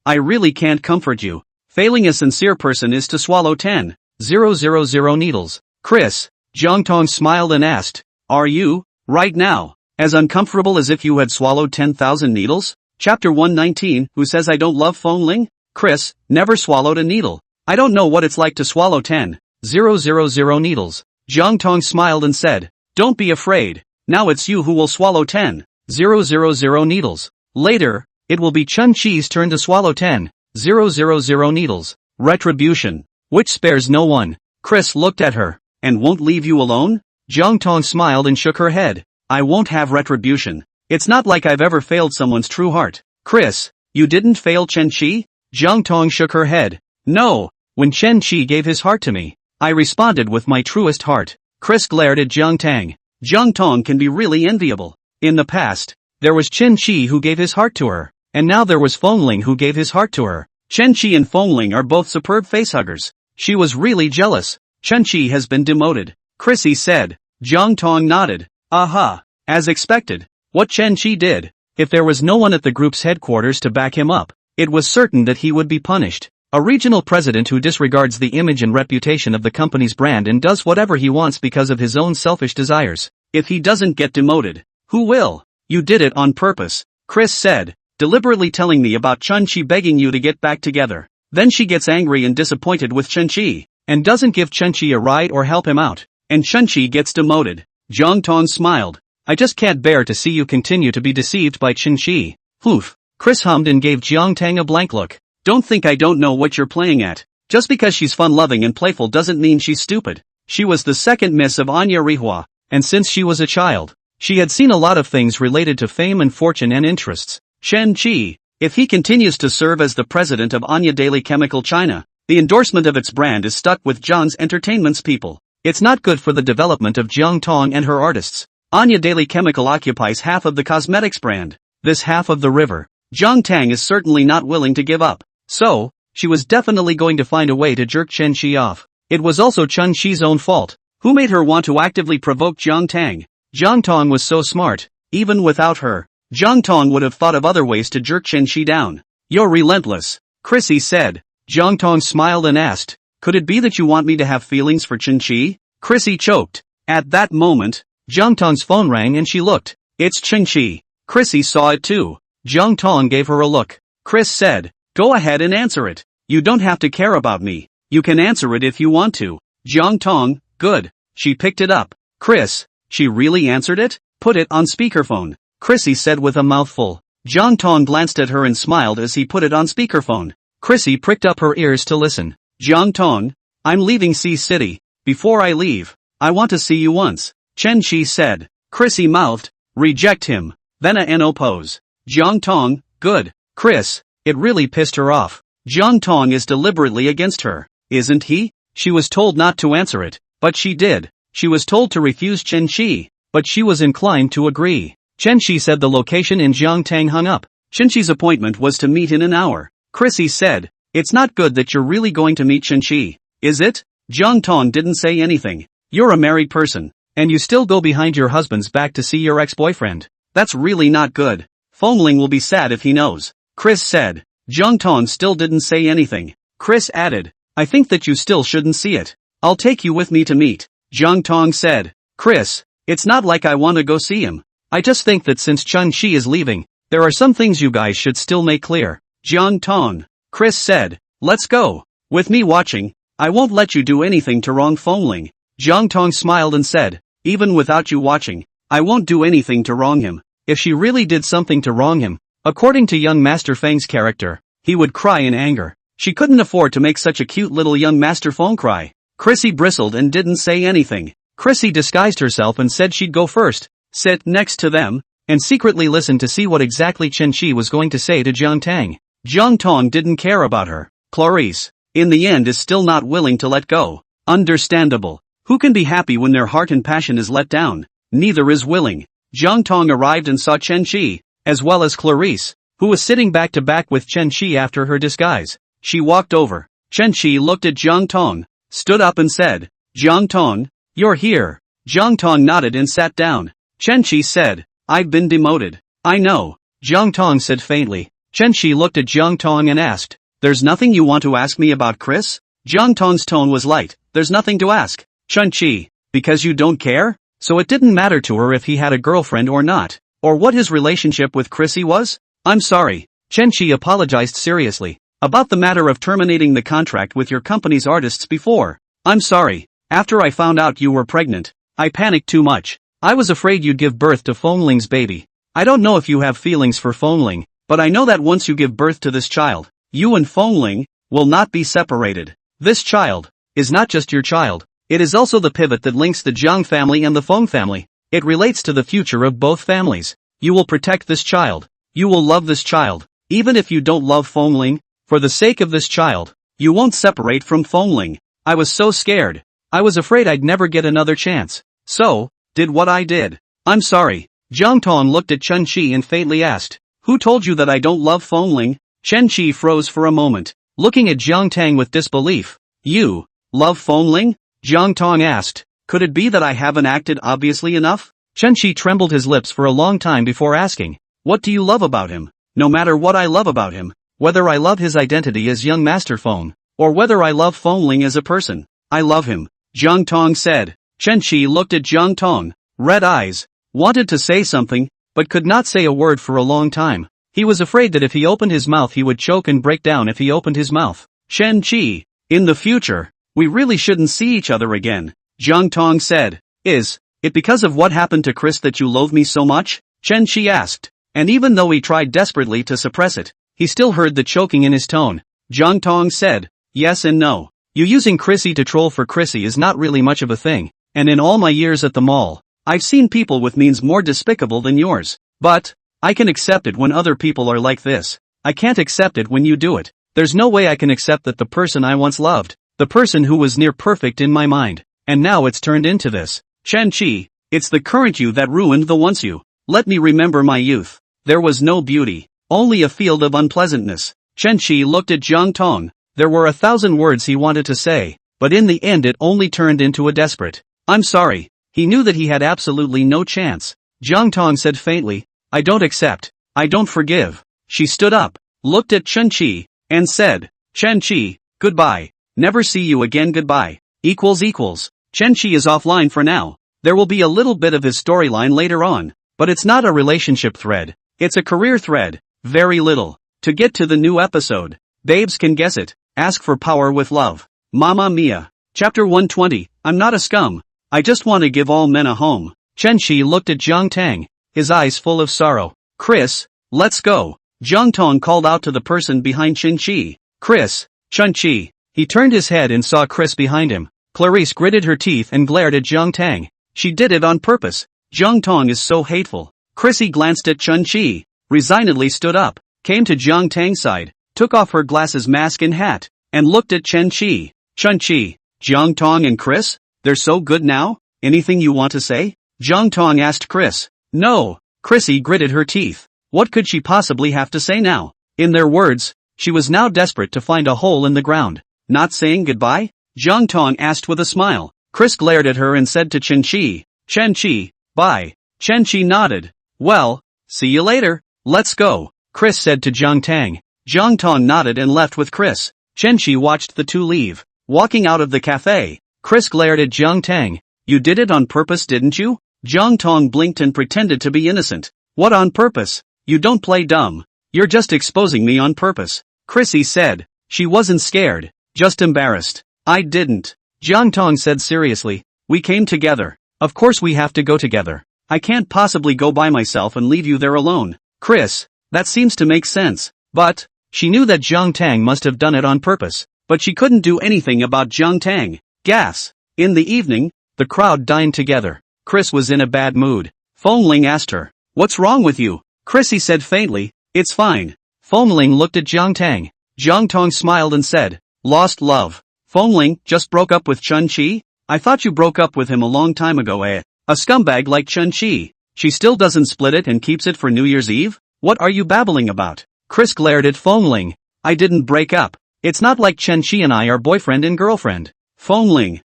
I really can't comfort you. Failing a sincere person is to swallow 10,000 needles." "Chris," Jiang Tang smiled and asked, "Are you, right now, as uncomfortable as if you had swallowed 10,000 needles?" Chapter 119, Who says I don't love phone ling? Chris never swallowed a needle. I don't know what it's like to swallow 10,000 needles. Jiang Tang smiled and said, "Don't be afraid. Now it's you who will swallow 10,000 needles. Later, it will be Chun-Chi's turn to swallow 10,000 needles. Retribution, which spares no one. Chris looked at her. And won't leave you alone? Jiang Tang smiled and shook her head. I won't have retribution. It's not like I've ever failed someone's true heart. Chris, you didn't fail Chen-Chi? Jiang Tang shook her head. No, when Chen-Chi gave his heart to me, I responded with my truest heart. Chris glared at Jiang Tang. Jiang Tang can be really enviable. In the past, there was Chen-Chi who gave his heart to her, and now there was Fengling who gave his heart to her. Chen-Chi and Fengling are both superb facehuggers. She was really jealous. Chen-Chi has been demoted, Chrissy said. Jiang Tang nodded. Aha, as expected. What Chen-Chi did, if there was no one at the group's headquarters to back him up, it was certain that he would be punished. A regional president who disregards the image and reputation of the company's brand and does whatever he wants because of his own selfish desires. If he doesn't get demoted, who will? You did it on purpose, Chris said, deliberately telling me about Chen-Chi begging you to get back together. Then she gets angry and disappointed with Chen-Chi, and doesn't give Chen-Chi a ride or help him out, and Chen-Chi gets demoted. Jiang Tang smiled. I just can't bear to see you continue to be deceived by Chen-Chi. Oof. Chris hummed and gave Jiang Tang a blank look. Don't think I don't know what you're playing at. Just because she's fun-loving and playful doesn't mean she's stupid. She was the second miss of animerecap, and since she was a child, she had seen a lot of things related to fame and fortune and interests. Chen-Chi, if he continues to serve as the president of Anya Daily Chemical China, the endorsement of its brand is stuck with John's Entertainment's people. It's not good for the development of Jiang Tang and her artists. Anya Daily Chemical occupies half of the cosmetics brand. This half of the river, Jiang Tang is certainly not willing to give up. So, she was definitely going to find a way to jerk Chen-Chi off. It was also Chen-Chi's own fault. Who made her want to actively provoke Jiang Tang? Jiang Tang was so smart. Even without her, Jiang Tang would have thought of other ways to jerk Chen-Chi down. You're relentless, Chrissy said. Jiang Tang smiled and asked, could it be that you want me to have feelings for Chen-Chi? Chrissy choked. At that moment, Jiang Tang's phone rang and she looked. It's Chen-Chi. Chrissy saw it too. Jiang Tang gave her a look. Chris said, go ahead and answer it. You don't have to care about me. You can answer it if you want to. Jiang Tang, good. She picked it up. Chris, she really answered it? Put it on speakerphone, Chrissy said with a mouthful. Jiang Tang glanced at her and smiled as he put it on speakerphone. Chrissy pricked up her ears to listen. Jiang Tang, I'm leaving Sea City. Before I leave, I want to see you once, Chen-Chi said. Chrissy mouthed, reject him. Then a no pose. Jiang Tang, good. Chris, it really pissed her off. Jiang Tang is deliberately against her, isn't he? She was told not to answer it, but she did. She was told to refuse Chen-Chi, but she was inclined to agree. Chen-Chi said the location in Jiang Tang hung up. Chen-Chi's appointment was to meet in an hour. Chrissy said, it's not good that you're really going to meet Chen-Chi, is it? Jiang Tang didn't say anything. You're a married person, and you still go behind your husband's back to see your ex-boyfriend. That's really not good. Fengling will be sad if he knows, Chris said. Jiang Tang still didn't say anything. Chris added, I think that you still shouldn't see it. I'll take you with me to meet. Jiang Tang said, Chris, it's not like I want to go see him. I just think that since Chen-Chi is leaving, there are some things you guys should still make clear. Jiang Tang, Chris said, let's go. With me watching, I won't let you do anything to wrong Fengling. Jiang Tang smiled and said, even without you watching, I won't do anything to wrong him. If she really did something to wrong him, according to young Master Feng's character, he would cry in anger. She couldn't afford to make such a cute little young Master Feng cry. Chrissy bristled and didn't say anything. Chrissy disguised herself and said she'd go first, sit next to them, and secretly listen to see what exactly Chen-Chi was going to say to Jiang Tang. Jiang Tang didn't care about her. Clarice, in the end, is still not willing to let go. Understandable. Who can be happy when their heart and passion is let down? Neither is willing. Jiang Tang arrived and saw Chen-Chi, as well as Clarice, who was sitting back to back with Chen-Chi after her disguise. She walked over. Chen-Chi looked at Jiang Tang, stood up and said, Jiang Tang, you're here. Jiang Tang nodded and sat down. Chen-Chi said, I've been demoted. I know. Jiang Tang said faintly. Chen-Chi looked at Jiang Tang and asked, there's nothing you want to ask me about Chris? Jiang Tang's tone was light. There's nothing to ask. Chen-Chi, because you don't care? So it didn't matter to her if he had a girlfriend or not, or what his relationship with Chrissy was? I'm sorry. Chen-Chi apologized seriously. About the matter of terminating the contract with your company's artists before. I'm sorry. After I found out you were pregnant, I panicked too much. I was afraid you'd give birth to Fongling's baby. I don't know if you have feelings for Fongling, but I know that once you give birth to this child, you and Fongling will not be separated. This child is not just your child. It is also the pivot that links the Jiang family and the Fong family. It relates to the future of both families. You will protect this child. You will love this child. Even if you don't love Fongling, for the sake of this child, you won't separate from Fongling. I was so scared. I was afraid I'd never get another chance. So, did what I did. I'm sorry. Jiang Tang looked at Chen Qi and faintly asked, who told you that I don't love Fongling? Chen Qi froze for a moment, looking at Jiang Tang with disbelief. You love Fongling? Jiang Tang asked. Could it be that I haven't acted obviously enough? Chen Qi trembled his lips for a long time before asking, what do you love about him? No matter what I love about him, whether I love his identity as young Master Fong, or whether I love Fongling as a person, I love him, Jiang Tang said. Chen Qi looked at Jiang Tang, red eyes, wanted to say something, but could not say a word for a long time. He was afraid that if he opened his mouth he would choke and break down if he opened his mouth. Chen Qi, in the future, we really shouldn't see each other again, Jiang Tang said. Is it because of what happened to Chris that you loathe me so much? Chen Qi asked, and even though he tried desperately to suppress it, he still heard the choking in his tone. Jiang Tang said, yes and no. You using Chrissy to troll for Chrissy is not really much of a thing, and in all my years at the mall, I've seen people with means more despicable than yours. But I can accept it when other people are like this. I can't accept it when you do it. There's no way I can accept that the person I once loved, the person who was near perfect in my mind, and now it's turned into this. Chen Qi, it's the current you that ruined the once you. Let me remember my youth. There was no beauty, only a field of unpleasantness. Chen Qi looked at Jiang Tang. There were 1,000 words he wanted to say, but in the end it only turned into a desperate, I'm sorry. He knew that he had absolutely no chance. Jiang Tang said faintly, I don't accept. I don't forgive. She stood up, looked at Chen Qi, and said, Chen Qi, goodbye. Never see you again goodbye. Chen Qi is offline for now. There will be a little bit of his storyline later on, but it's not a relationship thread. It's a career thread. Very little. To get to the new episode, babes can guess it. Ask for power with love. Mamma mia. Chapter 120, I'm not a scum. I just want to give all men a home. Chen Qi looked at Jiang Tang, his eyes full of sorrow. Chris, let's go. Jiang Tang called out to the person behind Chen Qi. Chris, Chen Qi. He turned his head and saw Chris behind him. Clarice gritted her teeth and glared at Jiang Tang. She did it on purpose. Jiang Tang is so hateful. Chrissy glanced at Chen Qi, resignedly stood up, came to Jiang Tang's side, took off her glasses, mask and hat, and looked at Chen Qi. Chen Qi, Jiang Tang and Chris? They're so good now? Anything you want to say? Jiang Tang asked Chris. No. Chrissy gritted her teeth. What could she possibly have to say now? In their words, she was now desperate to find a hole in the ground. Not saying goodbye? Jiang Tang asked with a smile. Chris glared at her and said to Chen Qi, bye. Chen Qi nodded. Well, see you later. Let's go, Chris said to Jiang Tang. Jiang Tang nodded and left with Chris. Chen Qi watched the two leave. Walking out of the cafe, Chris glared at Jiang Tang. You did it on purpose, didn't you? Jiang Tang blinked and pretended to be innocent. What on purpose? You don't play dumb. You're just exposing me on purpose, Chrissy said. She wasn't scared, just embarrassed. I didn't. Jiang Tang said seriously. We came together. Of course we have to go together. I can't possibly go by myself and leave you there alone. Chris, that seems to make sense. But, she knew that Jiang Tang must have done it on purpose, but she couldn't do anything about Jiang Tang. Gas. In the evening, the crowd dined together. Chris was in a bad mood. Fongling asked her, what's wrong with you? Chrissy said faintly, it's fine. Fongling looked at Jiang Tang. Jiang Tang smiled and said, lost love. Fongling just broke up with Chen Qi? I thought you broke up with him a long time ago, eh? A scumbag like Chen Qi. She still doesn't split it and keeps it for New Year's Eve? What are you babbling about? Chris glared at Fongling. I didn't break up. It's not like Chen Qi and I are boyfriend and girlfriend. Fongling.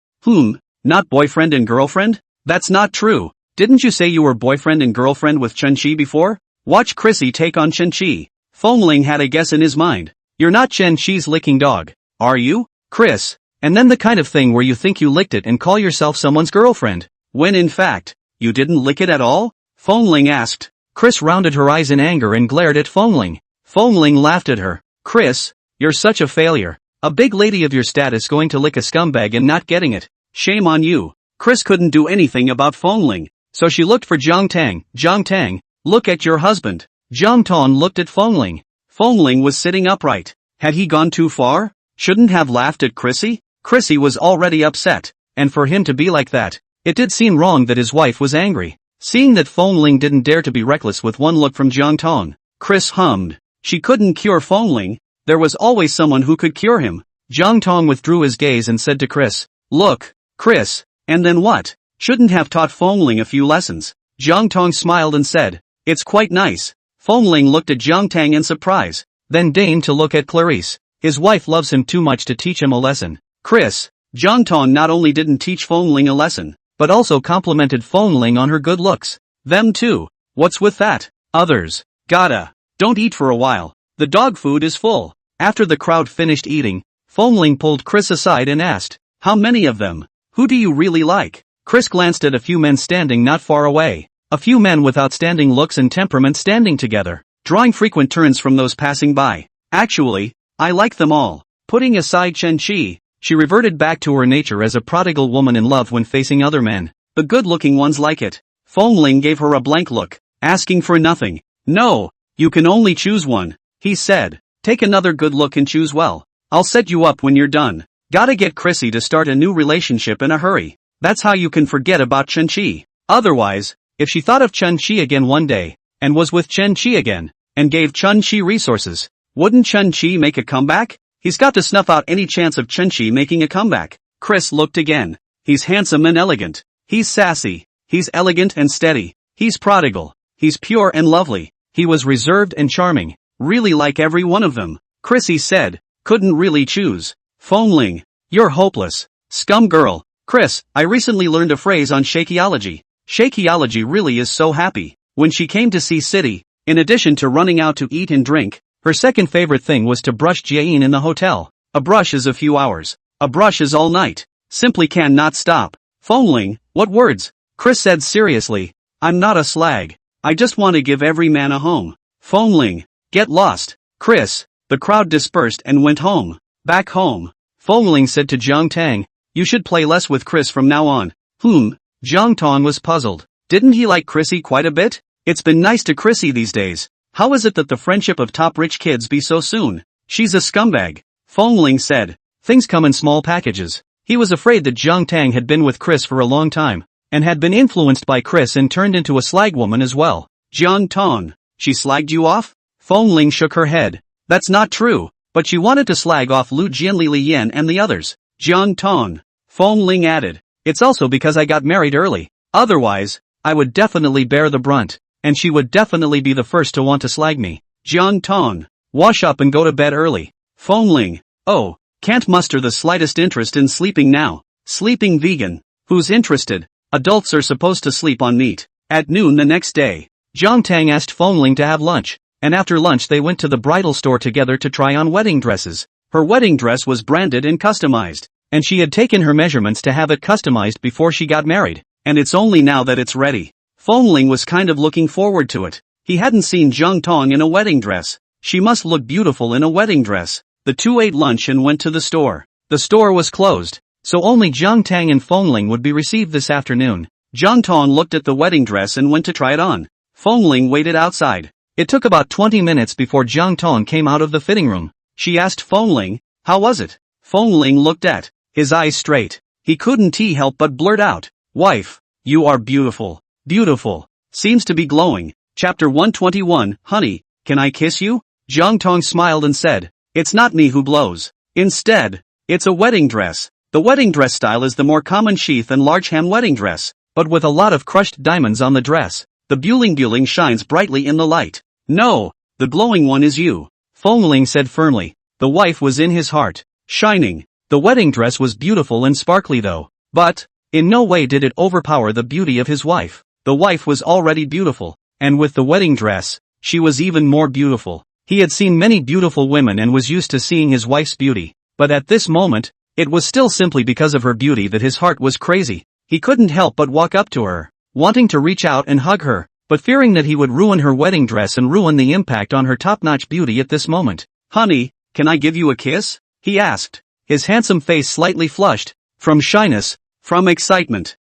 Not boyfriend and girlfriend? That's not true. Didn't you say you were boyfriend and girlfriend with Chen Qi before? Watch Chrissy take on Chen Qi. Fongling had a guess in his mind. You're not Chen Qi's licking dog, are you, Chris? And then the kind of thing where you think you licked it and call yourself someone's girlfriend, when in fact, you didn't lick it at all? Fongling asked. Chris rounded her eyes in anger and glared at Fongling. Fongling laughed at her. Chris, you're such a failure. A big lady of your status going to lick a scumbag and not getting it. Shame on you. Chris couldn't do anything about Fongling. So she looked for Jiang Tang. Jiang Tang, look at your husband. Jiang Tang looked at Fengling. Fengling was sitting upright. Had he gone too far? Shouldn't have laughed at Chrissy? Chrissy was already upset, and for him to be like that, it did seem wrong that his wife was angry. Seeing that Fengling didn't dare to be reckless with one look from Jiang Tang, Chris hummed. She couldn't cure Fengling. There was always someone who could cure him. Jiang Tang withdrew his gaze and said to Chris, "Look, Chris." And then what? Shouldn't have taught Fengling a few lessons. Jiang Tang smiled and said, "It's quite nice." Fengling looked at Jiang Tang in surprise, then deigned to look at Clarice. His wife loves him too much to teach him a lesson. Chris. Jiang Tang not only didn't teach Fengling a lesson, but also complimented Fengling on her good looks. Them too. What's with that? Others. Don't eat for a while. The dog food is full. After the crowd finished eating, Fengling pulled Chris aside and asked, "How many of them? Who do you really like?" Chris glanced at a few men standing not far away. A few men with outstanding looks and temperament standing together, drawing frequent turns from those passing by. "Actually, I like them all." Putting aside Chen Qi, she reverted back to her nature as a prodigal woman in love when facing other men. The good-looking ones like it. Fengling gave her a blank look, asking for nothing. "No, you can only choose one," he said. "Take another good look and choose well. I'll set you up when you're done." Gotta get Chrissy to start a new relationship in a hurry. That's how you can forget about Chen Qi. Otherwise, if she thought of Chen Qi again one day, and was with Chen Qi again, and gave Chen Qi resources, wouldn't Chen Qi make a comeback? He's got to snuff out any chance of Chen Qi making a comeback. Chris looked again. He's handsome and elegant. He's sassy. He's elegant and steady. He's prodigal. He's pure and lovely. He was reserved and charming. Really like every one of them. Chrissy said. Couldn't really choose. Fengling. You're hopeless. Scum girl. Chris, I recently learned a phrase on shakeology. Shakeology really is so happy. When she came to see City, in addition to running out to eat and drink, her second favorite thing was to brush Jiayin in the hotel. A brush is a few hours. A brush is all night. Simply cannot stop. Fengling, what words? Chris said seriously. I'm not a slag. I just want to give every man a home. Fengling, get lost. Chris, the crowd dispersed and went home. Back home. Fengling said to Jiang Tang, you should play less with Chris from now on. Jiang Tang was puzzled. Didn't he like Chrissy quite a bit? It's been nice to Chrissy these days. How is it that the friendship of top rich kids be so soon? She's a scumbag. Fengling said. Things come in small packages. He was afraid that Jiang Tang had been with Chris for a long time, and had been influenced by Chris and turned into a slag woman as well. Jiang Tang, she slagged you off? Fengling shook her head. That's not true, but she wanted to slag off Lu Jianli Li Yan and the others. Jiang Tang. Fengling added. It's also because I got married early. Otherwise, I would definitely bear the brunt, and she would definitely be the first to want to slag me. Jiang Tang. Wash up and go to bed early. Fengling. Oh, can't muster the slightest interest in sleeping now. Sleeping vegan. Who's interested? Adults are supposed to sleep on meat. At noon the next day, Jiang Tang asked Fengling to have lunch, and after lunch they went to the bridal store together to try on wedding dresses. Her wedding dress was branded and customized, and she had taken her measurements to have it customized before she got married, and it's only now that it's ready. Fengling was kind of looking forward to it. He hadn't seen Jiang Tang in a wedding dress. She must look beautiful in a wedding dress. The two ate lunch and went to the store. The store was closed, so only Jiang Tang and Fengling would be received this afternoon. Jiang Tang looked at the wedding dress and went to try it on. Fengling waited outside. It took about 20 minutes before Jiang Tang came out of the fitting room. She asked Fengling, how was it? Fengling looked at, his eyes straight. He couldn't help but blurt out, wife, you are beautiful. Beautiful. Seems to be glowing. Chapter 121, honey, can I kiss you? Jiang Tang smiled and said, it's not me who blows. Instead, it's a wedding dress. The wedding dress style is the more common sheath and large hem wedding dress, but with a lot of crushed diamonds on the dress. The bling shines brightly in the light. No, the glowing one is you. Fengling said firmly. The wife was in his heart, shining. The wedding dress was beautiful and sparkly though, but in no way did it overpower the beauty of his wife. The wife was already beautiful, and with the wedding dress, she was even more beautiful. He had seen many beautiful women and was used to seeing his wife's beauty, but at this moment, it was still simply because of her beauty that his heart was crazy. He couldn't help but walk up to her, wanting to reach out and hug her, but fearing that he would ruin her wedding dress and ruin the impact on her top-notch beauty at this moment. Honey, can I give you a kiss? He asked, his handsome face slightly flushed, from shyness, from excitement.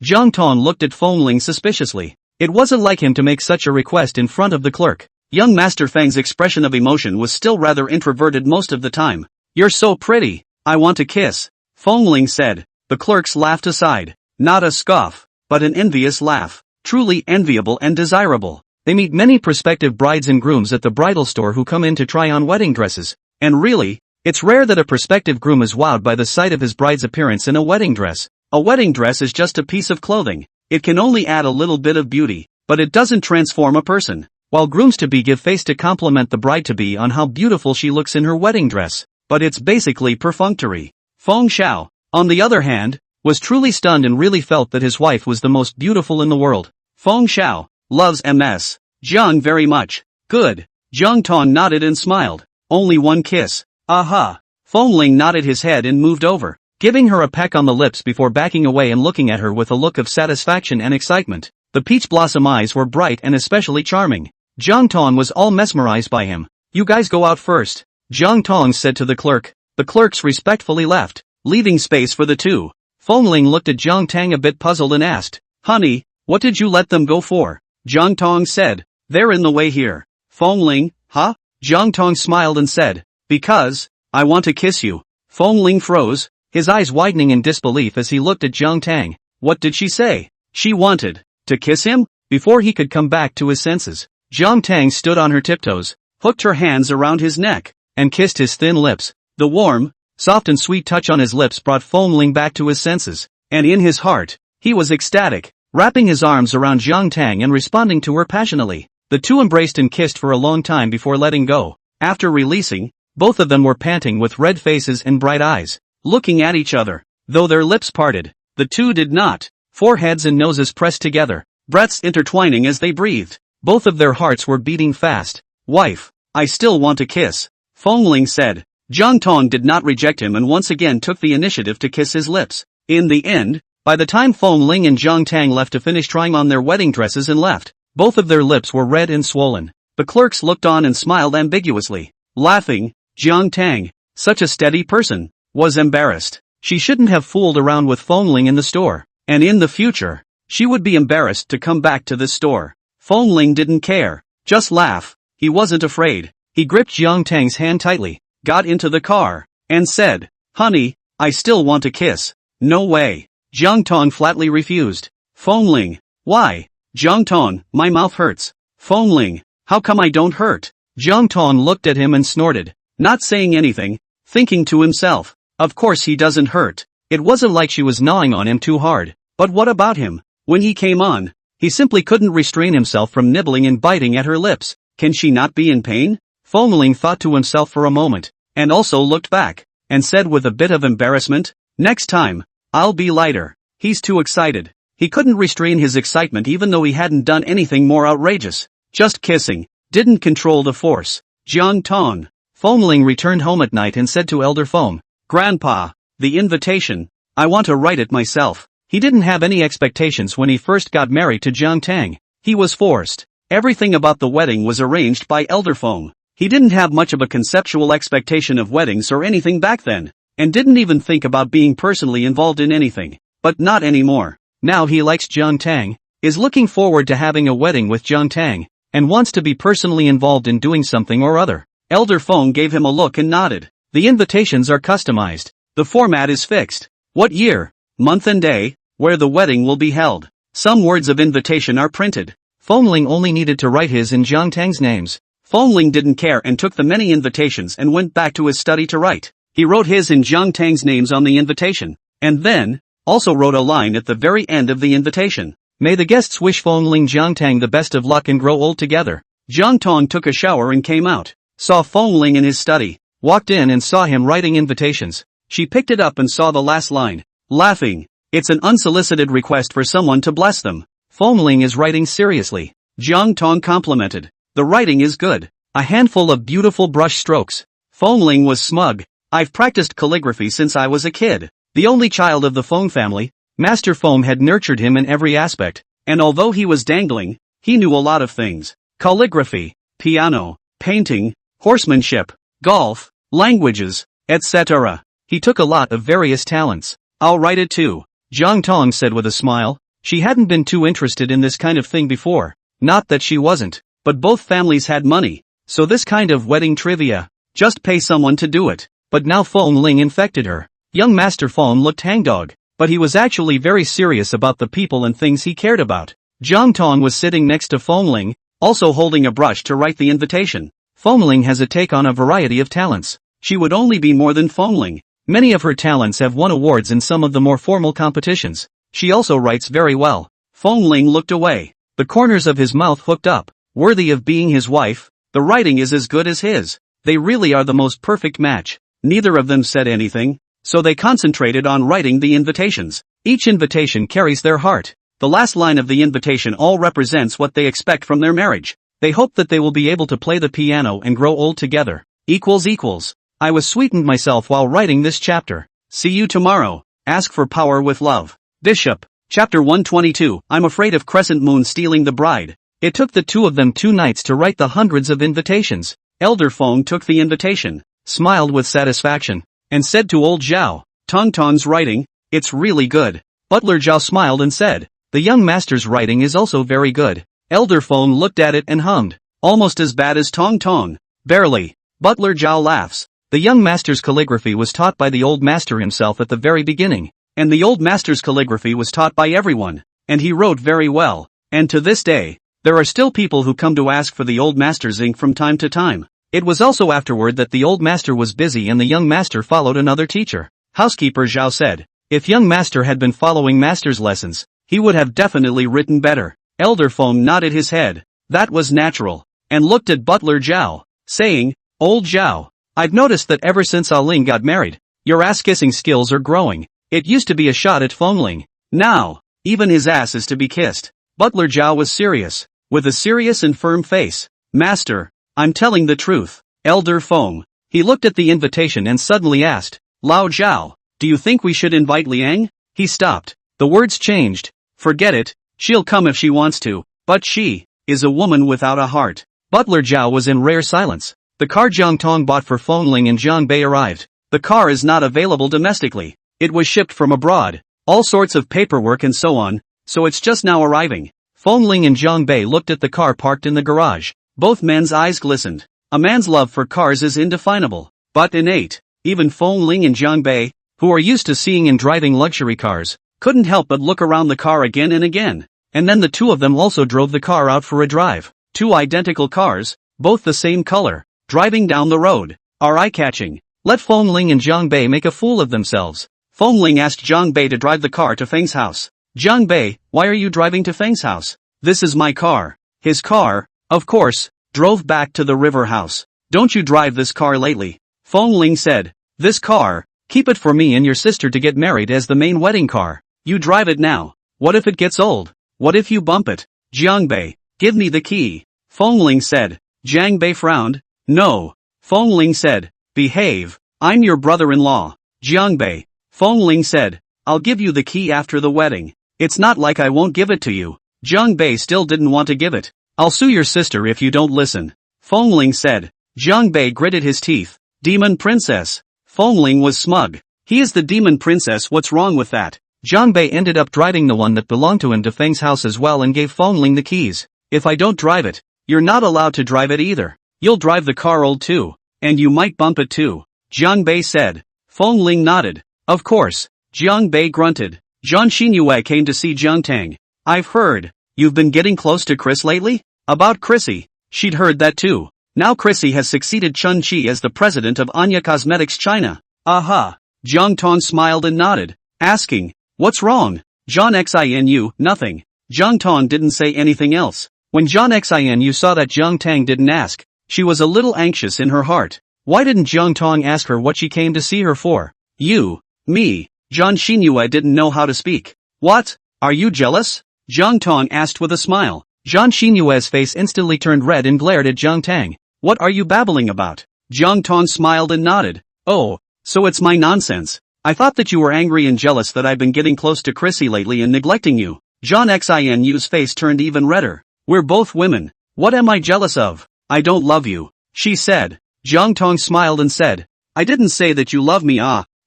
Jiang Tang looked at Fengling suspiciously. It wasn't like him to make such a request in front of the clerk. Young Master Feng's expression of emotion was still rather introverted most of the time. "You're so pretty, I want to kiss," Fengling said. The clerks laughed aside. Not a scoff, but an envious laugh. Truly enviable and desirable. They meet many prospective brides and grooms at the bridal store who come in to try on wedding dresses. And really, it's rare that a prospective groom is wowed by the sight of his bride's appearance in a wedding dress. A wedding dress is just a piece of clothing. It can only add a little bit of beauty, but it doesn't transform a person. While grooms-to-be give face to compliment the bride-to-be on how beautiful she looks in her wedding dress, but it's basically perfunctory. Feng Xiao, on the other hand, was truly stunned and really felt that his wife was the most beautiful in the world. Feng Xiao loves Ms. Jiang very much. Good. Jiang Tang nodded and smiled. Only one kiss. Aha. Fengling nodded his head and moved over, giving her a peck on the lips before backing away and looking at her with a look of satisfaction and excitement. The peach blossom eyes were bright and especially charming. Jiang Tang was all mesmerized by him. "You guys go out first," Jiang Tang said to the clerk. The clerks respectfully left, leaving space for the two. Fengling looked at Jiang Tang a bit puzzled and asked, "Honey, what did you let them go for?" Jiang Tang said, "They're in the way here." Fengling, "Huh?" Jiang Tang smiled and said, "Because I want to kiss you." Fengling froze, his eyes widening in disbelief as he looked at Jiang Tang. What did she say? She wanted to kiss him? Before he could come back to his senses, Jiang Tang stood on her tiptoes, hooked her hands around his neck, and kissed his thin lips. The warm, soft and sweet touch on his lips brought Fengling back to his senses, and in his heart, he was ecstatic, wrapping his arms around Jiang Tang and responding to her passionately. The two embraced and kissed for a long time before letting go. After releasing, both of them were panting with red faces and bright eyes, looking at each other. Though their lips parted, the two did not. Foreheads and noses pressed together, breaths intertwining as they breathed. Both of their hearts were beating fast. "Wife, I still want to kiss," Fengling said. Jiang Tang did not reject him and once again took the initiative to kiss his lips. In the end, by the time Fengling and Jiang Tang left to finish trying on their wedding dresses and left, both of their lips were red and swollen. The clerks looked on and smiled ambiguously. Laughing, Jiang Tang, such a steady person, was embarrassed. She shouldn't have fooled around with Fengling in the store, and in the future, she would be embarrassed to come back to this store. Fengling didn't care. Just laugh. He wasn't afraid. He gripped Jiang Tang's hand tightly, got into the car, and said, "Honey, I still want to kiss." "No way." Jiang Tang flatly refused. Fengling, "Why?" Jiang Tang, "My mouth hurts." Fengling, "How come I don't hurt?" Jiang Tang looked at him and snorted, not saying anything, thinking to himself, of course he doesn't hurt. It wasn't like she was gnawing on him too hard. But what about him? When he came on, he simply couldn't restrain himself from nibbling and biting at her lips. Can she not be in pain? Fengling thought to himself for a moment, and also looked back, and said with a bit of embarrassment, "Next time, I'll be lighter." He's too excited. He couldn't restrain his excitement even though he hadn't done anything more outrageous. Just kissing. Didn't control the force. Jiang Tang. Fengling returned home at night and said to Elder Feng, "Grandpa, the invitation, I want to write it myself." He didn't have any expectations when he first got married to Jiang Tang. He was forced. Everything about the wedding was arranged by Elder Feng. He didn't have much of a conceptual expectation of weddings or anything back then, and didn't even think about being personally involved in anything. But not anymore. Now he likes Jiang Tang, is looking forward to having a wedding with Jiang Tang, and wants to be personally involved in doing something or other. Elder Feng gave him a look and nodded. The invitations are customized. The format is fixed. What year, month and day, where the wedding will be held. Some words of invitation are printed. Fengling only needed to write his and Jiang Tang's names. Fengling didn't care and took the many invitations and went back to his study to write. He wrote his and Jiang Tang's names on the invitation, and then also wrote a line at the very end of the invitation. May the guests wish Fengling Jiang Tang the best of luck and grow old together. Jiang Tang took a shower and came out, saw Fengling in his study, walked in and saw him writing invitations. She picked it up and saw the last line, laughing. It's an unsolicited request for someone to bless them. Fengling is writing seriously. Jiang Tang complimented. The writing is good. A handful of beautiful brush strokes. Fengling was smug. I've practiced calligraphy since I was a kid. The only child of the Feng family, Master Feng had nurtured him in every aspect, and although he was dangling, he knew a lot of things. Calligraphy, piano, painting, horsemanship, golf, languages, etc. He took a lot of various talents. I'll write it too, Jiang Tang said with a smile. She hadn't been too interested in this kind of thing before. Not that she wasn't, but both families had money. So this kind of wedding trivia, just pay someone to do it. But now Fong Ling infected her. Young Master Fong looked hangdog, but he was actually very serious about the people and things he cared about. Jiang Tang was sitting next to Fong Ling, also holding a brush to write the invitation. Fong Ling has a take on a variety of talents. She would only be more than Fong Ling. Many of her talents have won awards in some of the more formal competitions. She also writes very well. Fong Ling looked away. The corners of his mouth hooked up. Worthy of being his wife, the writing is as good as his. They really are the most perfect match. Neither of them said anything, so they concentrated on writing the invitations. Each invitation carries their heart. The last line of the invitation all represents what they expect from their marriage. They hope that they will be able to play the piano and grow old together. Equals. I was sweetened myself while writing this chapter. See you tomorrow. Ask for power with love. Bishop. Chapter 122. I'm afraid of Crescent Moon stealing the bride. It took the two of them 2 nights to write the hundreds of invitations. Elder Fong took the invitation, smiled with satisfaction, and said to old Zhao, Tongtong's writing, it's really good. Butler Zhao smiled and said, the young master's writing is also very good. Elder Fong looked at it and hummed, almost as bad as Tong. Barely. Butler Zhao laughs. The young master's calligraphy was taught by the old master himself at the very beginning, and the old master's calligraphy was taught by everyone, and he wrote very well, and to this day, there are still people who come to ask for the old master's ink from time to time. It was also afterward that the old master was busy and the young master followed another teacher. Housekeeper Zhao said, if young master had been following master's lessons, he would have definitely written better. Elder Fong nodded his head, that was natural, and looked at Butler Zhao, saying, old Zhao, I've noticed that ever since Ah Ling got married, your ass-kissing skills are growing. It used to be a shot at Fong Ling. Now, even his ass is to be kissed. Butler Zhao was serious, with a serious and firm face. Master, I'm telling the truth. Elder Fong. He looked at the invitation and suddenly asked, Lao Zhao, do you think we should invite Liang? He stopped. The words changed. Forget it, she'll come if she wants to, but she is a woman without a heart. Butler Zhao was in rare silence. The car Jiang Tang bought for Fong Ling and Jiang Bei arrived. The car is not available domestically. It was shipped from abroad. All sorts of paperwork and so on, so it's just now arriving. Fong Ling and Jiang Bei looked at the car parked in the garage. Both men's eyes glistened. A man's love for cars is indefinable, but innate. Even Fong Ling and Jiang Bei, who are used to seeing and driving luxury cars, couldn't help but look around the car again and again. And then the two of them also drove the car out for a drive. 2 identical cars, both the same color, driving down the road, are eye-catching. Let Fong Ling and Jiang Bei make a fool of themselves. Fong Ling asked Jiang Bei to drive the car to Feng's house. Jiang Bei, why are you driving to Feng's house? This is my car. His car, of course, drove back to the river house. Don't you drive this car lately? Fong Ling said, this car, keep it for me and your sister to get married as the main wedding car. You drive it now. What if it gets old? What if you bump it? Jiang Bei, give me the key. Fong Ling said. Jiang Bei frowned. No. Fong Ling said, behave, I'm your brother-in-law. Jiang Bei. Fong Ling said, I'll give you the key after the wedding. It's not like I won't give it to you. Jiang Bei still didn't want to give it. I'll sue your sister if you don't listen. Fong Ling said. Jiang Bei gritted his teeth. Demon princess. Fong Ling was smug. He is the demon princess, what's wrong with that? Jiang Bei ended up driving the one that belonged to him to Feng's house as well and gave Fong Ling the keys. If I don't drive it, you're not allowed to drive it either. You'll drive the car old too. And you might bump it too. Jiang Bei said. Fong Ling nodded. Of course. Jiang Bei grunted. Zhan Xinyue came to see Jiang Tang. I've heard. You've been getting close to Chris lately? About Chrissy. She'd heard that too. Now Chrissy has succeeded Chun Chi as the president of Anya Cosmetics China. Aha. Jiang Tang smiled and nodded, asking, what's wrong? Zhan Xinu, nothing. Jiang Tang didn't say anything else. When Zhan Xinu saw that Jiang Tang didn't ask, she was a little anxious in her heart. Why didn't Jiang Tang ask her what she came to see her for? You, me. Zhan Xinyue didn't know how to speak. What? Are you jealous? Jiang Tang asked with a smile. Zhan Xinyue's face instantly turned red and glared at Jiang Tang. What are you babbling about? Jiang Tang smiled and nodded. Oh, so it's my nonsense. I thought that you were angry and jealous that I've been getting close to Chrissy lately and neglecting you. Zhan Xinu's face turned even redder. We're both women. What am I jealous of? I don't love you, she said. Jiang Tang smiled and said, I didn't say that you love me.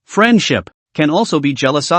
Friendship can also be jealous.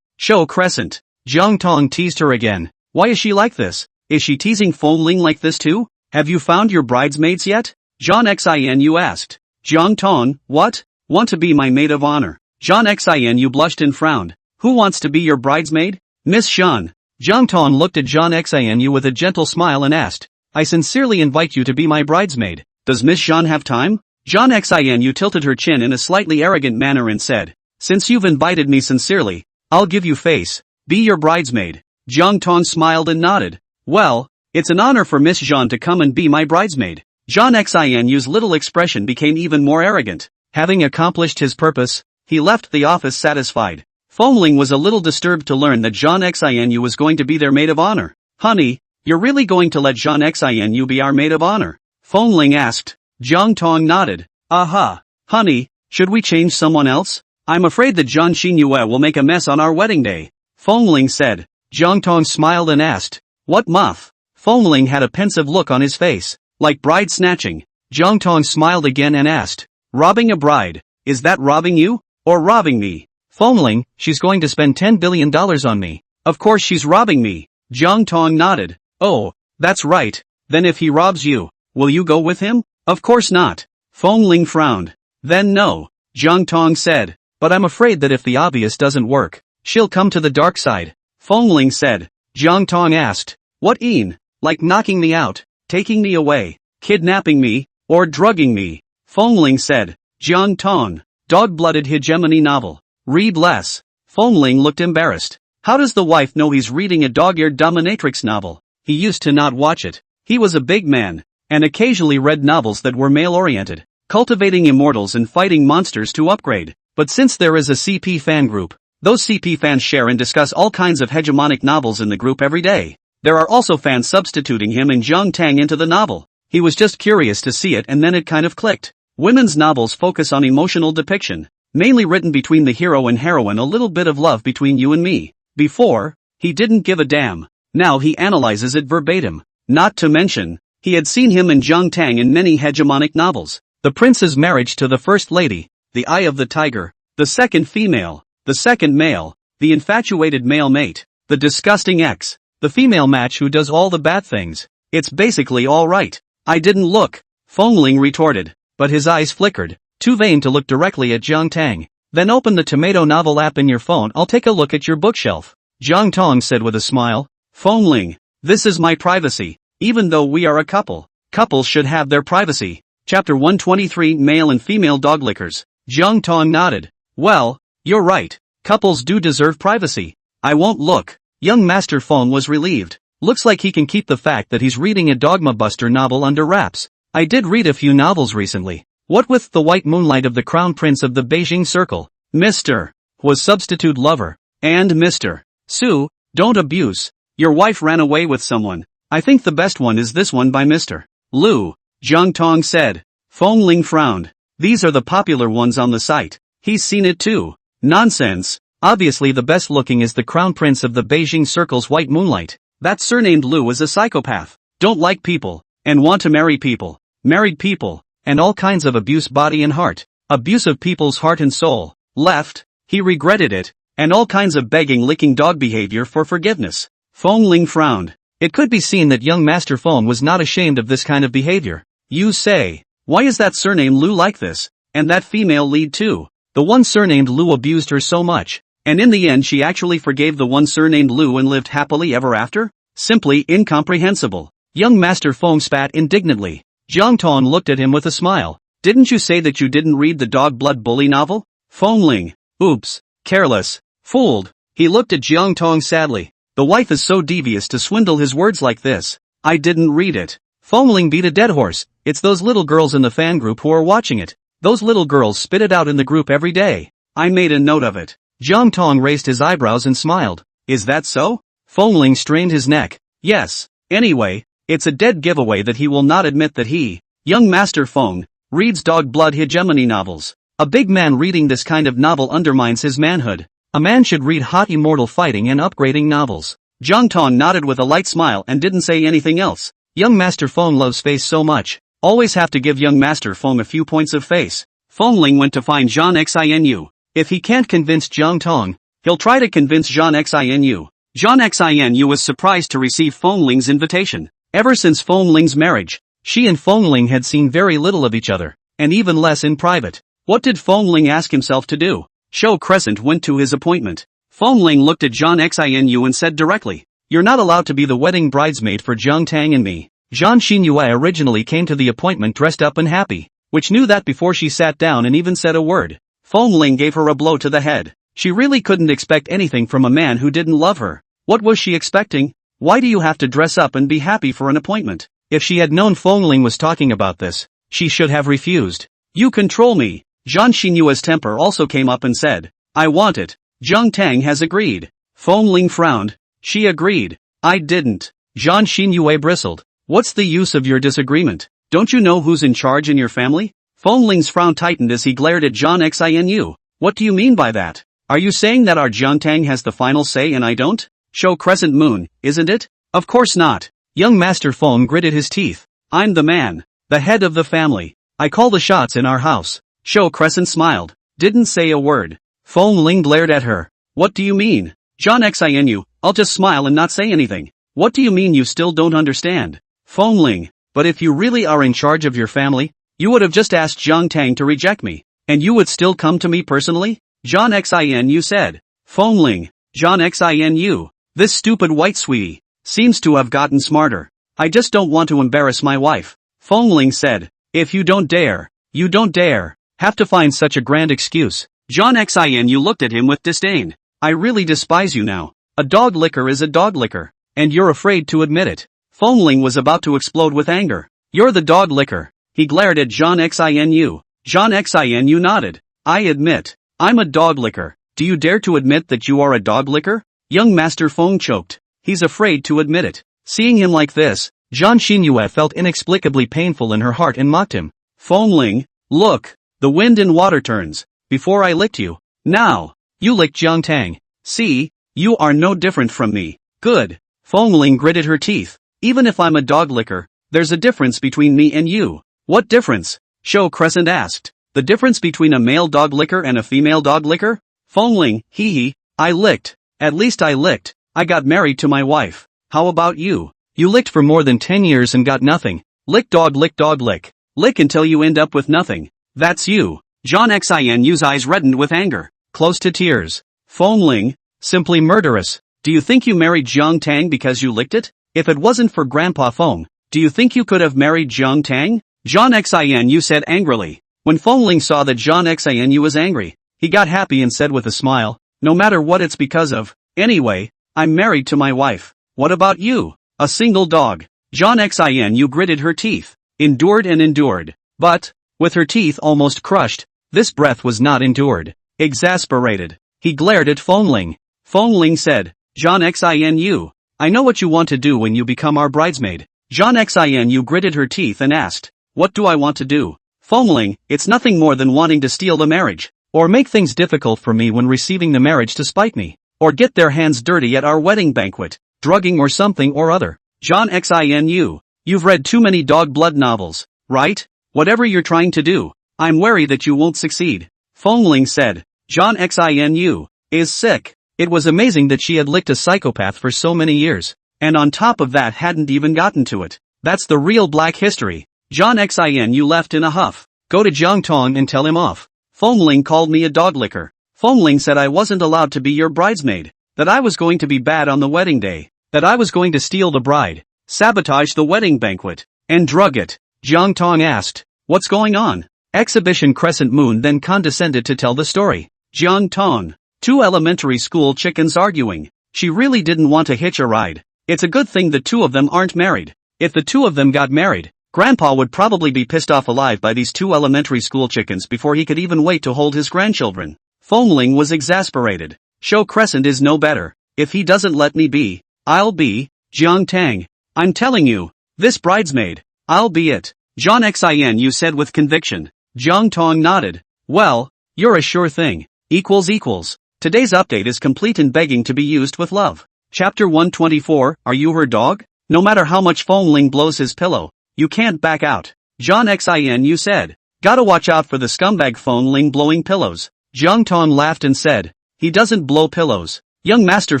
Show Crescent. Jiang Tang teased her again. Why is she like this? Is she teasing Fongling like this too? Have you found your bridesmaids yet? John Xinu asked. Jiang Tang, what? Want to be my maid of honor? John Xinu blushed and frowned. Who wants to be your bridesmaid? Miss Shan. Jiang Tang looked at John Xinu with a gentle smile and asked. I sincerely invite you to be my bridesmaid. Does Miss Shan have time? John Xinu tilted her chin in a slightly arrogant manner and said. Since you've invited me sincerely, I'll give you face. Be your bridesmaid. Jiang Tang smiled and nodded. Well, it's an honor for Miss Zhan to come and be my bridesmaid. John Xinu's little expression became even more arrogant. Having accomplished his purpose, he left the office satisfied. Fongling was a little disturbed to learn that John Xinu was going to be their maid of honor. Honey, you're really going to let John Xinu be our maid of honor? Fongling asked. Jiang Tang nodded. Aha. Honey, should we change someone else? I'm afraid that Zhan Xinyue will make a mess on our wedding day. Fongling said. Jiang Tang smiled and asked. What muff? Fongling had a pensive look on his face. Like bride snatching. Jiang Tang smiled again and asked. Robbing a bride. Is that robbing you? Or robbing me? Fongling, she's going to spend $10 billion on me. Of course she's robbing me. Jiang Tang nodded. Oh, that's right. Then if he robs you, will you go with him? Of course not. Fongling frowned. Then no. Jiang Tang said. But I'm afraid that if the obvious doesn't work, she'll come to the dark side. Fongling said. Jiang Tang asked. What in? Like knocking me out, taking me away, kidnapping me, or drugging me? Fongling said. Jiang Tang. Dog-blooded hegemony novel. Read less. Fongling looked embarrassed. How does the wife know he's reading a dog-eared dominatrix novel? He used to not watch it. He was a big man, and occasionally read novels that were male-oriented, cultivating immortals and fighting monsters to upgrade. But since there is a CP fan group, those CP fans share and discuss all kinds of hegemonic novels in the group every day. There are also fans substituting him and Jiang Tang into the novel. He was just curious to see it and then it kind of clicked. Women's novels focus on emotional depiction, mainly written between the hero and heroine, a little bit of love between you and me. Before, he didn't give a damn. Now he analyzes it verbatim. Not to mention, he had seen him and Jiang Tang in many hegemonic novels. The Prince's Marriage to the First Lady, The Eye of the Tiger, The Second Female, The Second Male, The Infatuated Male Mate, The Disgusting Ex, The Female Match Who Does All the Bad Things. It's basically all right. I didn't look. Fongling retorted, but his eyes flickered, too vain to look directly at Jiang Tang. Then open the Tomato novel app in your phone. I'll take a look at your bookshelf. Jiang Tang said with a smile. Fongling, this is my privacy. Even though we are a couple, couples should have their privacy. Chapter 123 Male and Female Dog Lickers. Jiang Tang nodded. Well, you're right. Couples do deserve privacy. I won't look. Young Master Fong was relieved. Looks like he can keep the fact that he's reading a Dogma Buster novel under wraps. I did read a few novels recently. What with The White Moonlight of the Crown Prince of the Beijing Circle, Mr. was Substitute Lover, and Mr. Sue, Don't Abuse. Your wife ran away with someone. I think the best one is this one by Mr. Lu. Jiang Tang said. Fongling frowned. These are the popular ones on the site. He's seen it too. Nonsense. Obviously the best looking is the Crown Prince of the Beijing Circle's White Moonlight. That surnamed Lu is a psychopath. Don't like people, and want to marry people, married people, and all kinds of abuse body and heart. Abuse of people's heart and soul. Left, he regretted it, and all kinds of begging licking dog behavior for forgiveness. Fongling frowned. It could be seen that young Master Fong was not ashamed of this kind of behavior. You say, why is that surname Lu like this? And that female lead too? The one surnamed Lu abused her so much, and in the end she actually forgave the one surnamed Lu and lived happily ever after? Simply incomprehensible. Young Master Fong spat indignantly. Jiang Tang looked at him with a smile. Didn't you say that you didn't read the Dog Blood Bully novel? Fongling. Oops. Careless. Fooled. He looked at Jiang Tang sadly. The wife is so devious to swindle his words like this. I didn't read it. Fongling beat a dead horse. It's those little girls in the fan group who are watching it. Those little girls spit it out in the group every day. I made a note of it. Jiang Tang raised his eyebrows and smiled. Is that so? Fongling strained his neck. Yes. Anyway, it's a dead giveaway that he will not admit that he, young Master Fong, reads dog blood hegemony novels. A big man reading this kind of novel undermines his manhood. A man should read hot immortal fighting and upgrading novels. Jiang Tang nodded with a light smile and didn't say anything else. Young Master Fong loves face so much. Always have to give young Master Fong a few points of face. Fongling went to find Zhan Xinu. If he can't convince Jiang Tang, he'll try to convince Zhan Xinu. Jiang Xinu was surprised to receive Fengling's invitation. Ever since Fengling's marriage, she and Fengling had seen very little of each other, and even less in private. What did Fengling ask himself to do? Show Crescent went to his appointment. Fengling looked at Jiang Xinu and said directly, "You're not allowed to be the wedding bridesmaid for Jiang Tang and me." Jiang Xinyu originally came to the appointment dressed up and happy, which knew that before she sat down and even said a word. Fengling gave her a blow to the head. She really couldn't expect anything from a man who didn't love her. What was she expecting? Why do you have to dress up and be happy for an appointment? If she had known Fengling was talking about this, she should have refused. "You control me." Jiang Xinyu's temper also came up and said, "I want it. Jiang Tang has agreed." Fengling frowned. "She agreed. I didn't." Jiang Xinyu bristled. "What's the use of your disagreement? Don't you know who's in charge in your family?" Fengling's frown tightened as he glared at Jiang Xinu. "What do you mean by that? Are you saying that our Jiang Tang has the final say and I don't? Show Crescent Moon, isn't it? Of course not." Young Master Feng gritted his teeth. "I'm the man. The head of the family. I call the shots in our house." Show Crescent smiled. Didn't say a word. Fengling glared at her. "What do you mean?" Jiang Xinu, "I'll just smile and not say anything." "What do you mean you still don't understand?" Fengling, "But if you really are in charge of your family, you would have just asked Jiang Tang to reject me, and you would still come to me personally?" Jiang Xinu said. Fengling, "Jiang Xinu, this stupid white sweetie, seems to have gotten smarter. I just don't want to embarrass my wife." Fengling said, "If you don't dare, you don't dare. Have to find such a grand excuse." Jiang Xinu looked at him with disdain. "I really despise you now. A dog licker is a dog licker, and you're afraid to admit it." Fengling was about to explode with anger. "You're the dog licker." He glared at Jiang Xinu. Jiang Xinu nodded. "I admit, I'm a dog licker. Do you dare to admit that you are a dog licker?" Young Master Feng choked. He's afraid to admit it. Seeing him like this, Jiang Xinyu felt inexplicably painful in her heart and mocked him. Fengling, "Look, the wind and water turns. Before I licked you. Now, you licked Jiang Tang. See, you are no different from me." "Good." Fengling gritted her teeth. "Even if I'm a dog licker, there's a difference between me and you." "What difference?" Show Crescent asked. "The difference between a male dog licker and a female dog licker?" Fengling, "Hee hee, I licked. At least I licked. I got married to my wife. How about you? You licked for more than 10 years and got nothing. Lick dog lick dog lick. Lick until you end up with nothing. That's you." Jiang Xinu's eyes reddened with anger, close to tears. Fengling, "Simply murderous. Do you think you married Jiang Tang because you licked it? If it wasn't for Grandpa Feng, do you think you could have married Jiang Tang?" Jiang Xinu said angrily. When Fengling saw that Jiang Xinu was angry, he got happy and said with a smile, "No matter what it's because of. Anyway, I'm married to my wife. What about you? A single dog." Jiang Xinu gritted her teeth, endured and endured. But, with her teeth almost crushed, this breath was not endured. Exasperated, he glared at Fengling. Fengling said, "Jiang Xinu, I know what you want to do when you become our bridesmaid." Jiang Xinu gritted her teeth and asked, "What do I want to do?" Fengling, "It's nothing more than wanting to steal the marriage, or make things difficult for me when receiving the marriage to spite me, or get their hands dirty at our wedding banquet, drugging or something or other." Jiang Xinu, "You've read too many dog blood novels, right? Whatever you're trying to do, I'm wary that you won't succeed." Fengling said, "Jiang Xinu is sick." It was amazing that she had licked a psychopath for so many years, and on top of that hadn't even gotten to it. That's the real black history. Jiang Xinu left in a huff. "Go to Jiang Tang and tell him off. Fengling called me a dog licker. Fengling said I wasn't allowed to be your bridesmaid, that I was going to be bad on the wedding day, that I was going to steal the bride, sabotage the wedding banquet, and drug it." Jiang Tang asked, "What's going on?" Exhibition Crescent Moon then condescended to tell the story. Jiang Tang, two elementary school chickens arguing. She really didn't want to hitch a ride. It's a good thing the two of them aren't married. If the two of them got married, Grandpa would probably be pissed off alive by these two elementary school chickens before he could even wait to hold his grandchildren. Fengling was exasperated. Show Crescent is no better. If he doesn't let me be, I'll be Jiang Tang. I'm telling you, this bridesmaid, I'll be it. Jiang Xinu said with conviction. Jiang Tang nodded. Well, you're a sure thing. Equals. Today's update is complete and begging to be used with love. Chapter 124, Are You Her Dog? No matter how much Fengling blows his pillow, you can't back out. Jiang Xinu said. Gotta watch out for the scumbag Fengling blowing pillows. Jiang Tang laughed and said. He doesn't blow pillows. Young Master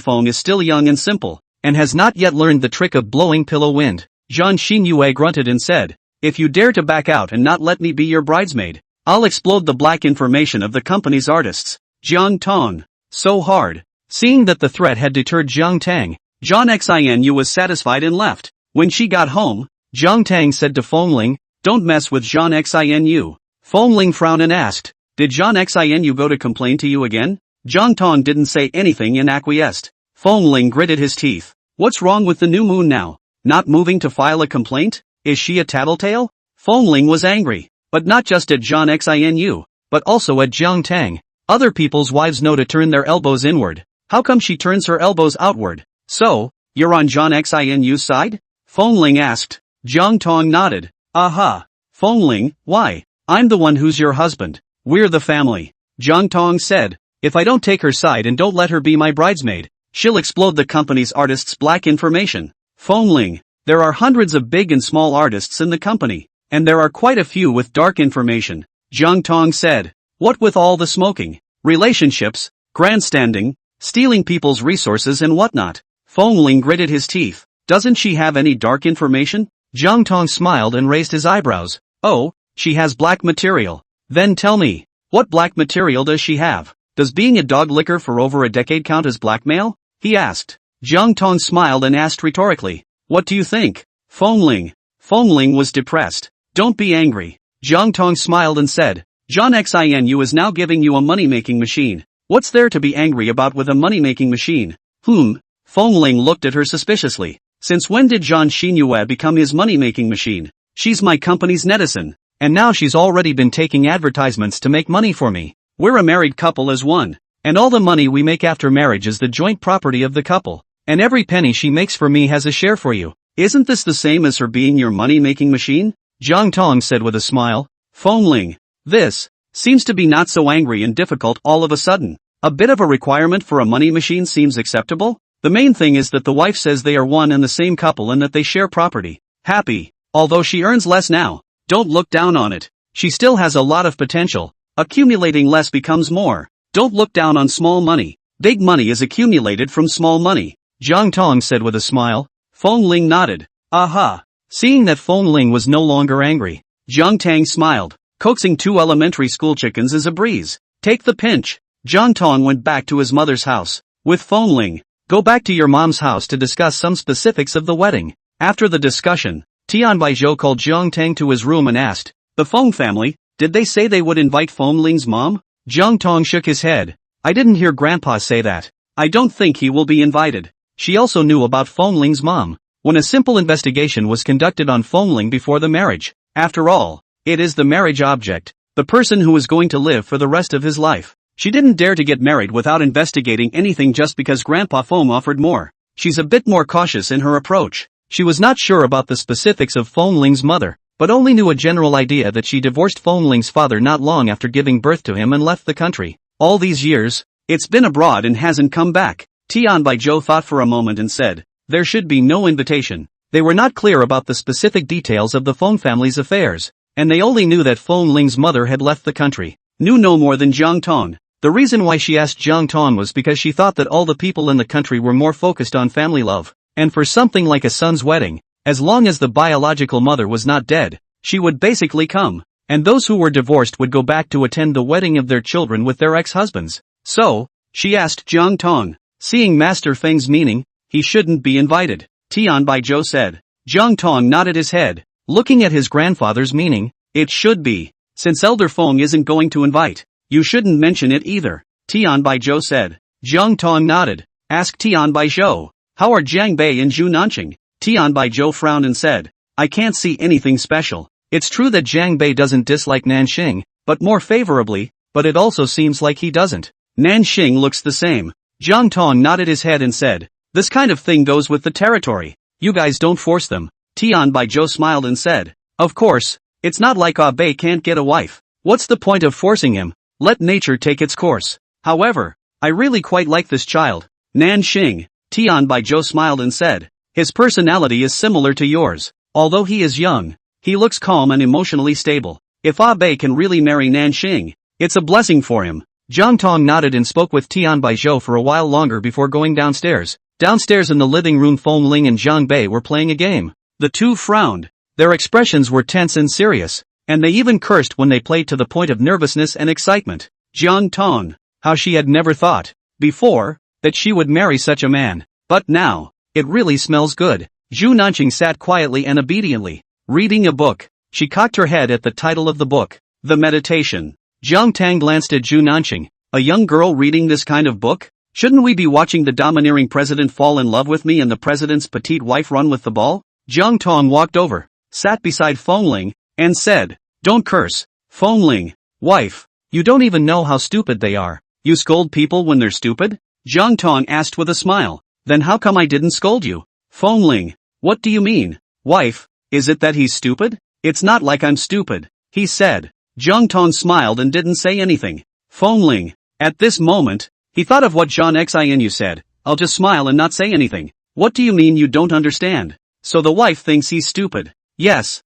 Feng is still young and simple, and has not yet learned the trick of blowing pillow wind. Zhan Xinyue grunted and said, if you dare to back out and not let me be your bridesmaid, I'll explode the black information of the company's artists. Jiang Tang. So hard. Seeing that the threat had deterred Jiang Tang, Zhan Xinu was satisfied and left. When she got home, Jiang Tang said to Fengling, don't mess with Zhan Xinu. Fengling frowned and asked, did Zhan Xinu go to complain to you again? Jiang Tang didn't say anything and acquiesced. Fengling gritted his teeth. What's wrong with the new moon now? Not moving to file a complaint? Is she a tattletale? Fengling was angry, but not just at Zhan Xinu, but also at Jiang Tang. Other people's wives know to turn their elbows inward. How come she turns her elbows outward? So, you're on Zhan Xinu's side? Fengling asked. Jiang Tang nodded. Aha. Fengling, why? I'm the one who's your husband. We're the family. Jiang Tang said. If I don't take her side and don't let her be my bridesmaid, she'll explode the company's artists' black information. Fengling, there are hundreds of big and small artists in the company, and there are quite a few with dark information. Jiang Tang said. What with all the smoking, relationships, grandstanding, stealing people's resources and whatnot? Fengling gritted his teeth. Doesn't she have any dark information? Jiang Tang smiled and raised his eyebrows. Oh, she has black material. Then tell me, what black material does she have? Does being a dog licker for over a decade count as blackmail? He asked. Jiang Tang smiled and asked rhetorically. What do you think? Fengling. Fengling was depressed. Don't be angry. Jiang Tang smiled and said. Zhan Xinu is now giving you a money-making machine. What's there to be angry about with a money-making machine? Fengling looked at her suspiciously. Since when did Zhan Xinyue become his money-making machine? She's my company's netizen. And now she's already been taking advertisements to make money for me. We're a married couple as one. And all the money we make after marriage is the joint property of the couple. And every penny she makes for me has a share for you. Isn't this the same as her being your money-making machine? Jiang Tang said with a smile. Fengling. This seems to be not so angry and difficult all of a sudden. A bit of a requirement for a money machine seems acceptable. The main thing is that the wife says they are one and the same couple and that they share property. Happy. Although she earns less now. Don't look down on it. She still has a lot of potential. Accumulating less becomes more. Don't look down on small money. Big money is accumulated from small money. Jiang Tang said with a smile. Fengling nodded. Aha. Seeing that Fengling was no longer angry, Jiang Tang smiled. Coaxing 2 elementary school chickens is a breeze. Take the pinch. Jiang Tang went back to his mother's house. With Fengling. Go back to your mom's house to discuss some specifics of the wedding. After the discussion, Tian Baizhou called Jiang Tang to his room and asked, the Feng family, did they say they would invite Fengling's mom? Jiang Tang shook his head. I didn't hear Grandpa say that. I don't think he will be invited. She also knew about Fengling's mom. When a simple investigation was conducted on Fengling before the marriage. After all, it is the marriage object, the person who is going to live for the rest of his life. She didn't dare to get married without investigating anything just because Grandpa Feng offered more. She's a bit more cautious in her approach. She was not sure about the specifics of Fengling's mother, but only knew a general idea that she divorced Fengling's father not long after giving birth to him and left the country. All these years, it's been abroad and hasn't come back. Tian Baizhou thought for a moment and said, there should be no invitation. They were not clear about the specific details of the Feng family's affairs, and they only knew that Fengling's mother had left the country. Knew no more than Jiang Tang. The reason why she asked Jiang Tang was because she thought that all the people in the country were more focused on family love, and for something like a son's wedding, as long as the biological mother was not dead, she would basically come, and those who were divorced would go back to attend the wedding of their children with their ex-husbands. So, she asked Jiang Tang. Seeing Master Feng's meaning, he shouldn't be invited. Tian Baizhou said. Jiang Tang nodded his head, looking at his grandfather's meaning. It should be. Since Elder Feng isn't going to invite, you shouldn't mention it either. Tian Baizhou said. Jiang Tang nodded. Ask Tian Baizhou. How are Jiang Bei and Zhu Nanqing? Tian Baizhou frowned and said. I can't see anything special. It's true that Jiang Bei doesn't dislike Nanxing, but more favorably, but it also seems like he doesn't. Nanxing looks the same. Jiang Tang nodded his head and said. This kind of thing goes with the territory. You guys don't force them. Tian Baizhou smiled and said. Of course, it's not like Ah Bei can't get a wife. What's the point of forcing him? Let nature take its course. However, I really quite like this child. Nanxing. Tian Baizhou smiled and said. His personality is similar to yours. Although he is young, he looks calm and emotionally stable. If Ah Bei can really marry Nanxing, it's a blessing for him. Jiang Tang nodded and spoke with Jiang Bei for a while longer before going downstairs. Downstairs in the living room, Formalities and Jiang Bei were playing a game. The two frowned. Their expressions were tense and serious, and they even cursed when they played to the point of nervousness and excitement. Jiang Tang, how she had never thought before that she would marry such a man. But now, it really smells good. Zhu Nanqing sat quietly and obediently, reading a book. She cocked her head at the title of the book, The Meditation. Jiang Tang glanced at Zhu Nanqing. A young girl reading this kind of book? Shouldn't we be watching the domineering president fall in love with me and the president's petite wife run with the ball? Jiang Tang walked over, sat beside Formalities, and said, "Don't curse, Formalities. Wife, you don't even know how stupid they are. You scold people when they're stupid?" Jiang Tang asked with a smile. "Then how come I didn't scold you?" Formalities, "What do you mean, wife? Is it that he's stupid?" "It's not like I'm stupid," he said. Jiang Tang smiled and didn't say anything. Formalities, at this moment, he thought of what Jean Xinu said, "I'll just smile and not say anything." What do you mean you don't understand? So the wife thinks he's stupid. Yes,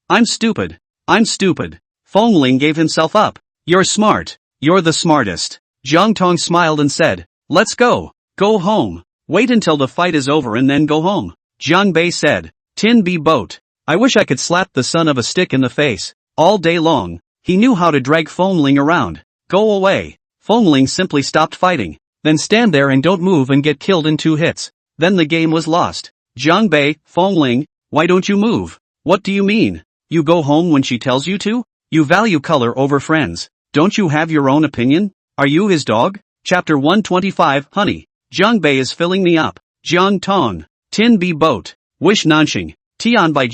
I'm stupid. I'm stupid. Formalities gave himself up. "You're smart. You're the smartest." Jiang Tang smiled and said, "Let's go. Go home. Wait until the fight is over and then go home." Jiang Bei said, "Tin Bi boat. I wish I could slap the son of a stick in the face." All day long, he knew how to drag Formalities around. "Go away." Formalities simply stopped fighting. "Then stand there and don't move and get killed in 2 hits. Then the game was lost." Jiang Bei, Formalities, why don't you move? What do you mean? You go home when she tells you to? You value color over friends. Don't you have your own opinion? Are you his dog? Chapter 125, Honey. Jiang Bei is filling me up. Jiang Tang. Tin Bi boat. Wish Nanqing. Jiang Bei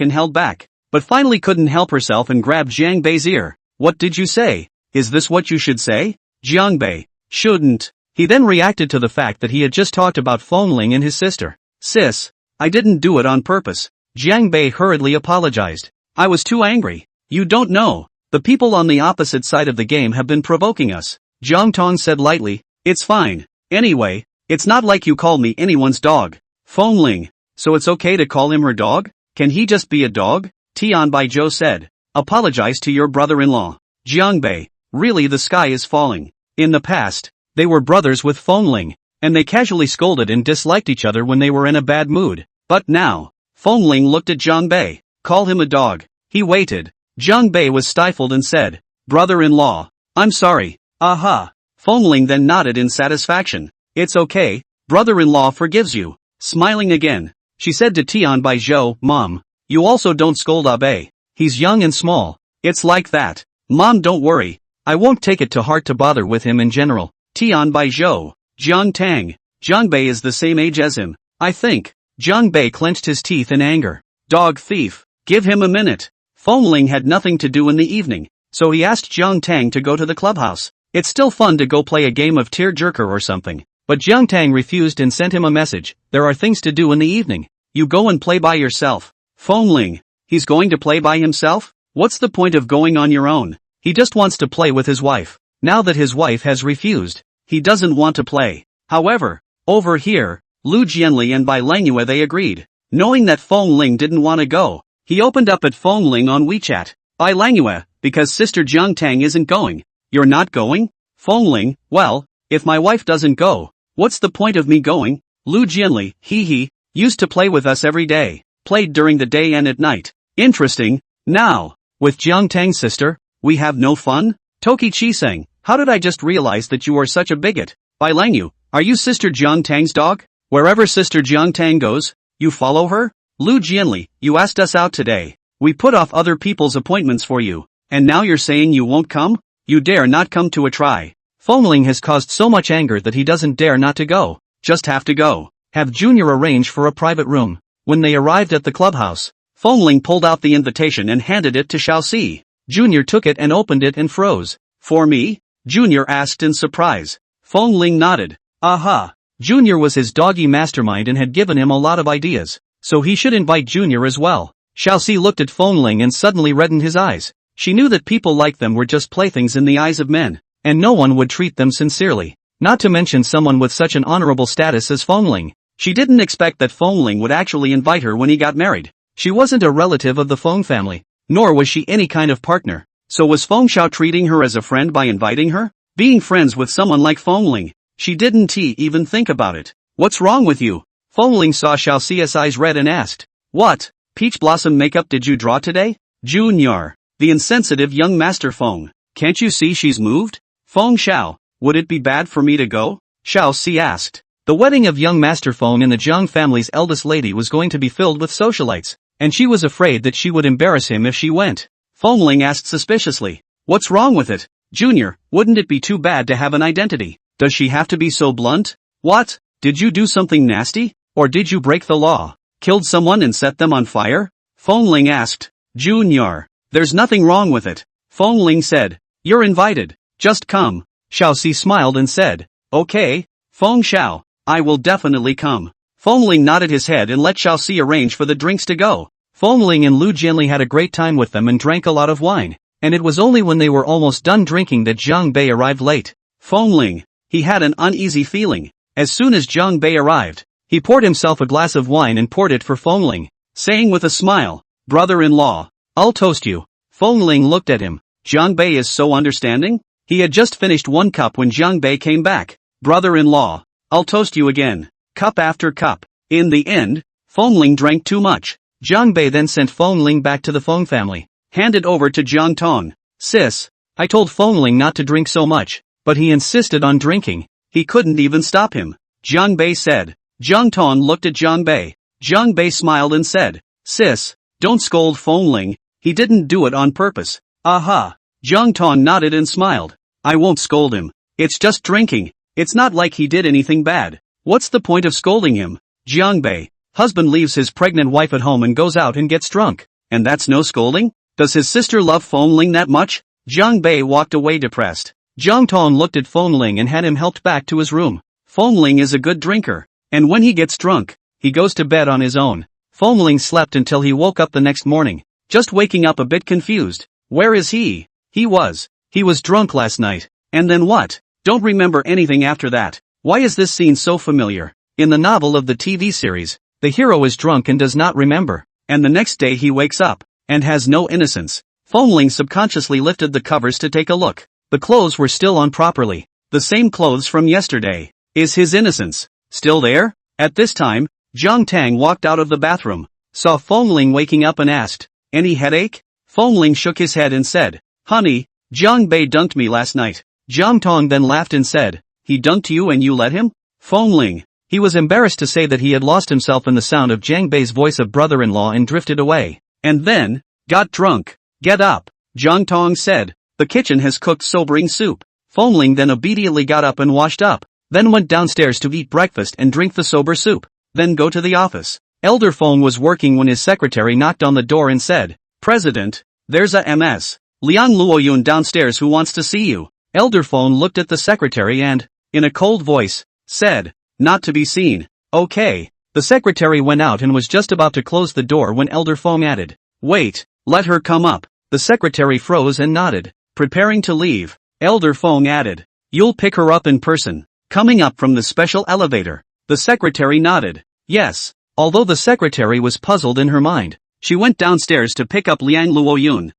held back, but finally couldn't help herself and grabbed Jiang Bei's ear. "What did you say? Is this what you should say?" Jiang Bei. "Shouldn't." He then reacted to the fact that he had just talked about Formalities and his sister. "Sis, I didn't do it on purpose." Jiang Bei hurriedly apologized. "I was too angry. You don't know. The people on the opposite side of the game have been provoking us." Jiang Tang said lightly, "It's fine. Anyway, it's not like you call me anyone's dog." Formalities, "So it's okay to call him her dog? Can he just be a dog?" Jiang Bei said, "Apologize to your brother-in-law." Jiang Bei, "Really, the sky is falling." In the past, they were brothers with Formalities, and they casually scolded and disliked each other when they were in a bad mood. But now, Formalities looked at Jiang Bei. "Call him a dog." He waited. Jiang Bei was stifled and said, "Brother-in-law, I'm sorry." "Aha." Formalities then nodded in satisfaction. "It's okay, brother-in-law forgives you." Smiling again, she said to Jiang Bei, "Mom, you also don't scold Abe. He's young and small. It's like that." "Mom, don't worry. I won't take it to heart to bother with him in general." Jiang Bei. Jiang Tang. Jiang Bei is the same age as him, I think. Jiang Bei clenched his teeth in anger. "Dog thief. Give him a minute." Formalities had nothing to do in the evening, so he asked Jiang Tang to go to the clubhouse. It's still fun to go play a game of tearjerker or something. But Jiang Tang refused and sent him a message. "There are things to do in the evening. You go and play by yourself." Formalities, he's going to play by himself? What's the point of going on your own? He just wants to play with his wife. Now that his wife has refused, he doesn't want to play. However, over here, Lu Jianli and Bai Langyue they agreed. Knowing that Formalities didn't want to go, he opened up at Formalities on WeChat. "Bai Langyue, because Sister Jiang Tang isn't going." "You're not going?" Formalities, "Well, if my wife doesn't go, what's the point of me going?" Lu Jianli, he used to play with us every day. Played during the day and at night. Interesting. Now, with Jiang Tang's sister, we have no fun? Toki Chi-sang, how did I just realize that you are such a bigot? Bai Langyue, are you Sister Jiang Tang's dog? Wherever Sister Jiang Tang goes, you follow her? Lu Jianli, you asked us out today. We put off other people's appointments for you, and now you're saying you won't come? You dare not come to a try. Formalities has caused so much anger that he doesn't dare not to go. Just have to go. Have Junior arrange for a private room. When they arrived at the clubhouse, Formalities pulled out the invitation and handed it to Xiaoxi. Junior took it and opened it and froze. "For me?" Junior asked in surprise. Formalities nodded. Aha. Junior was his doggy mastermind and had given him a lot of ideas, so he should invite Junior as well. Xiaoxi looked at Formalities and suddenly reddened his eyes. She knew that people like them were just playthings in the eyes of men, and no one would treat them sincerely. Not to mention someone with such an honorable status as Formalities. She didn't expect that Formalities would actually invite her when he got married. She wasn't a relative of the Fong family, nor was she any kind of partner. So was Feng Xiao treating her as a friend by inviting her? Being friends with someone like Feng Ling, she didn't even think about it. What's wrong with you? Feng Ling saw Xiao Xi's eyes red and asked. What, peach blossom makeup did you draw today? Junior, the insensitive young master Feng. Can't you see she's moved? Feng Xiao, would it be bad for me to go? Xiao Xi asked. The wedding of young master Feng and the Jiang family's eldest lady was going to be filled with socialites, and she was afraid that she would embarrass him if she went. Feng Ling asked suspiciously. What's wrong with it? Junior, wouldn't it be too bad to have an identity? Does she have to be so blunt? What? Did you do something nasty? Or did you break the law? Killed someone and set them on fire? Feng Ling asked. Junior, there's nothing wrong with it. Feng Ling said. You're invited. Just come. Xiao Xi smiled and said. Okay, Feng Xiao, I will definitely come. Feng Ling nodded his head and let Xiao Xi arrange for the drinks to go. Feng Ling and Lu Jianli had a great time with them and drank a lot of wine, and it was only when they were almost done drinking that Jiang Bei arrived late. Feng Ling, he had an uneasy feeling. As soon as Jiang Bei arrived, he poured himself a glass of wine and poured it for Feng Ling, saying with a smile, Brother-in-law, I'll toast you. Feng Ling looked at him. Jiang Bei is so understanding? He had just finished one cup when Jiang Bei came back. Brother-in-law, I'll toast you again. Cup after cup. In the end, Feng Ling drank too much. Jiang Bei then sent Feng Ling back to the Feng family, handed over to Jiang Tang. Sis, I told Feng Ling not to drink so much, but he insisted on drinking. He couldn't even stop him. Jiang Bei said. Jiang Tang looked at Jiang Bei. Jiang Bei smiled and said, Sis, don't scold Feng Ling, he didn't do it on purpose. Aha. Jiang Tang nodded and smiled. I won't scold him. It's just drinking. It's not like he did anything bad. What's the point of scolding him? Jiang Bei, husband leaves his pregnant wife at home and goes out and gets drunk. And that's no scolding? Does his sister love Feng Ling that much? Jiang Bei walked away depressed. Jiang Tang looked at Feng Ling and had him helped back to his room. Feng Ling is a good drinker, and when he gets drunk, he goes to bed on his own. Feng Ling slept until he woke up the next morning, just waking up a bit confused. Where is he? He was drunk last night. And then what? Don't remember anything after that. Why is this scene so familiar? In the novel of the TV series, the hero is drunk and does not remember, and the next day he wakes up, and has no innocence. Feng Ling subconsciously lifted the covers to take a look. The clothes were still on properly. The same clothes from yesterday. Is his innocence still there? At this time, Jiang Tang walked out of the bathroom, saw Feng Ling waking up and asked, Any headache? Feng Ling shook his head and said, Honey, Jiang Bei dunked me last night. Jiang Tang then laughed and said, He dunked you and you let him? Feng Ling. He was embarrassed to say that he had lost himself in the sound of Jiang Bei's voice of brother-in-law and drifted away. And then, got drunk. Get up. Jiang Tang said, The kitchen has cooked sobering soup. Feng Ling then obediently got up and washed up, then went downstairs to eat breakfast and drink the sober soup, then go to the office. Elder Feng was working when his secretary knocked on the door and said, President, there's a Ms. Liang Luoyun downstairs who wants to see you. Elder Feng looked at the secretary and, in a cold voice, said, Not to be seen. Okay. The secretary went out and was just about to close the door when Elder Feng added, Wait, let her come up. The secretary froze and nodded, preparing to leave. Elder Feng added, You'll pick her up in person, coming up from the special elevator. The secretary nodded, yes. Although the secretary was puzzled in her mind, she went downstairs to pick up Liang Luoyun.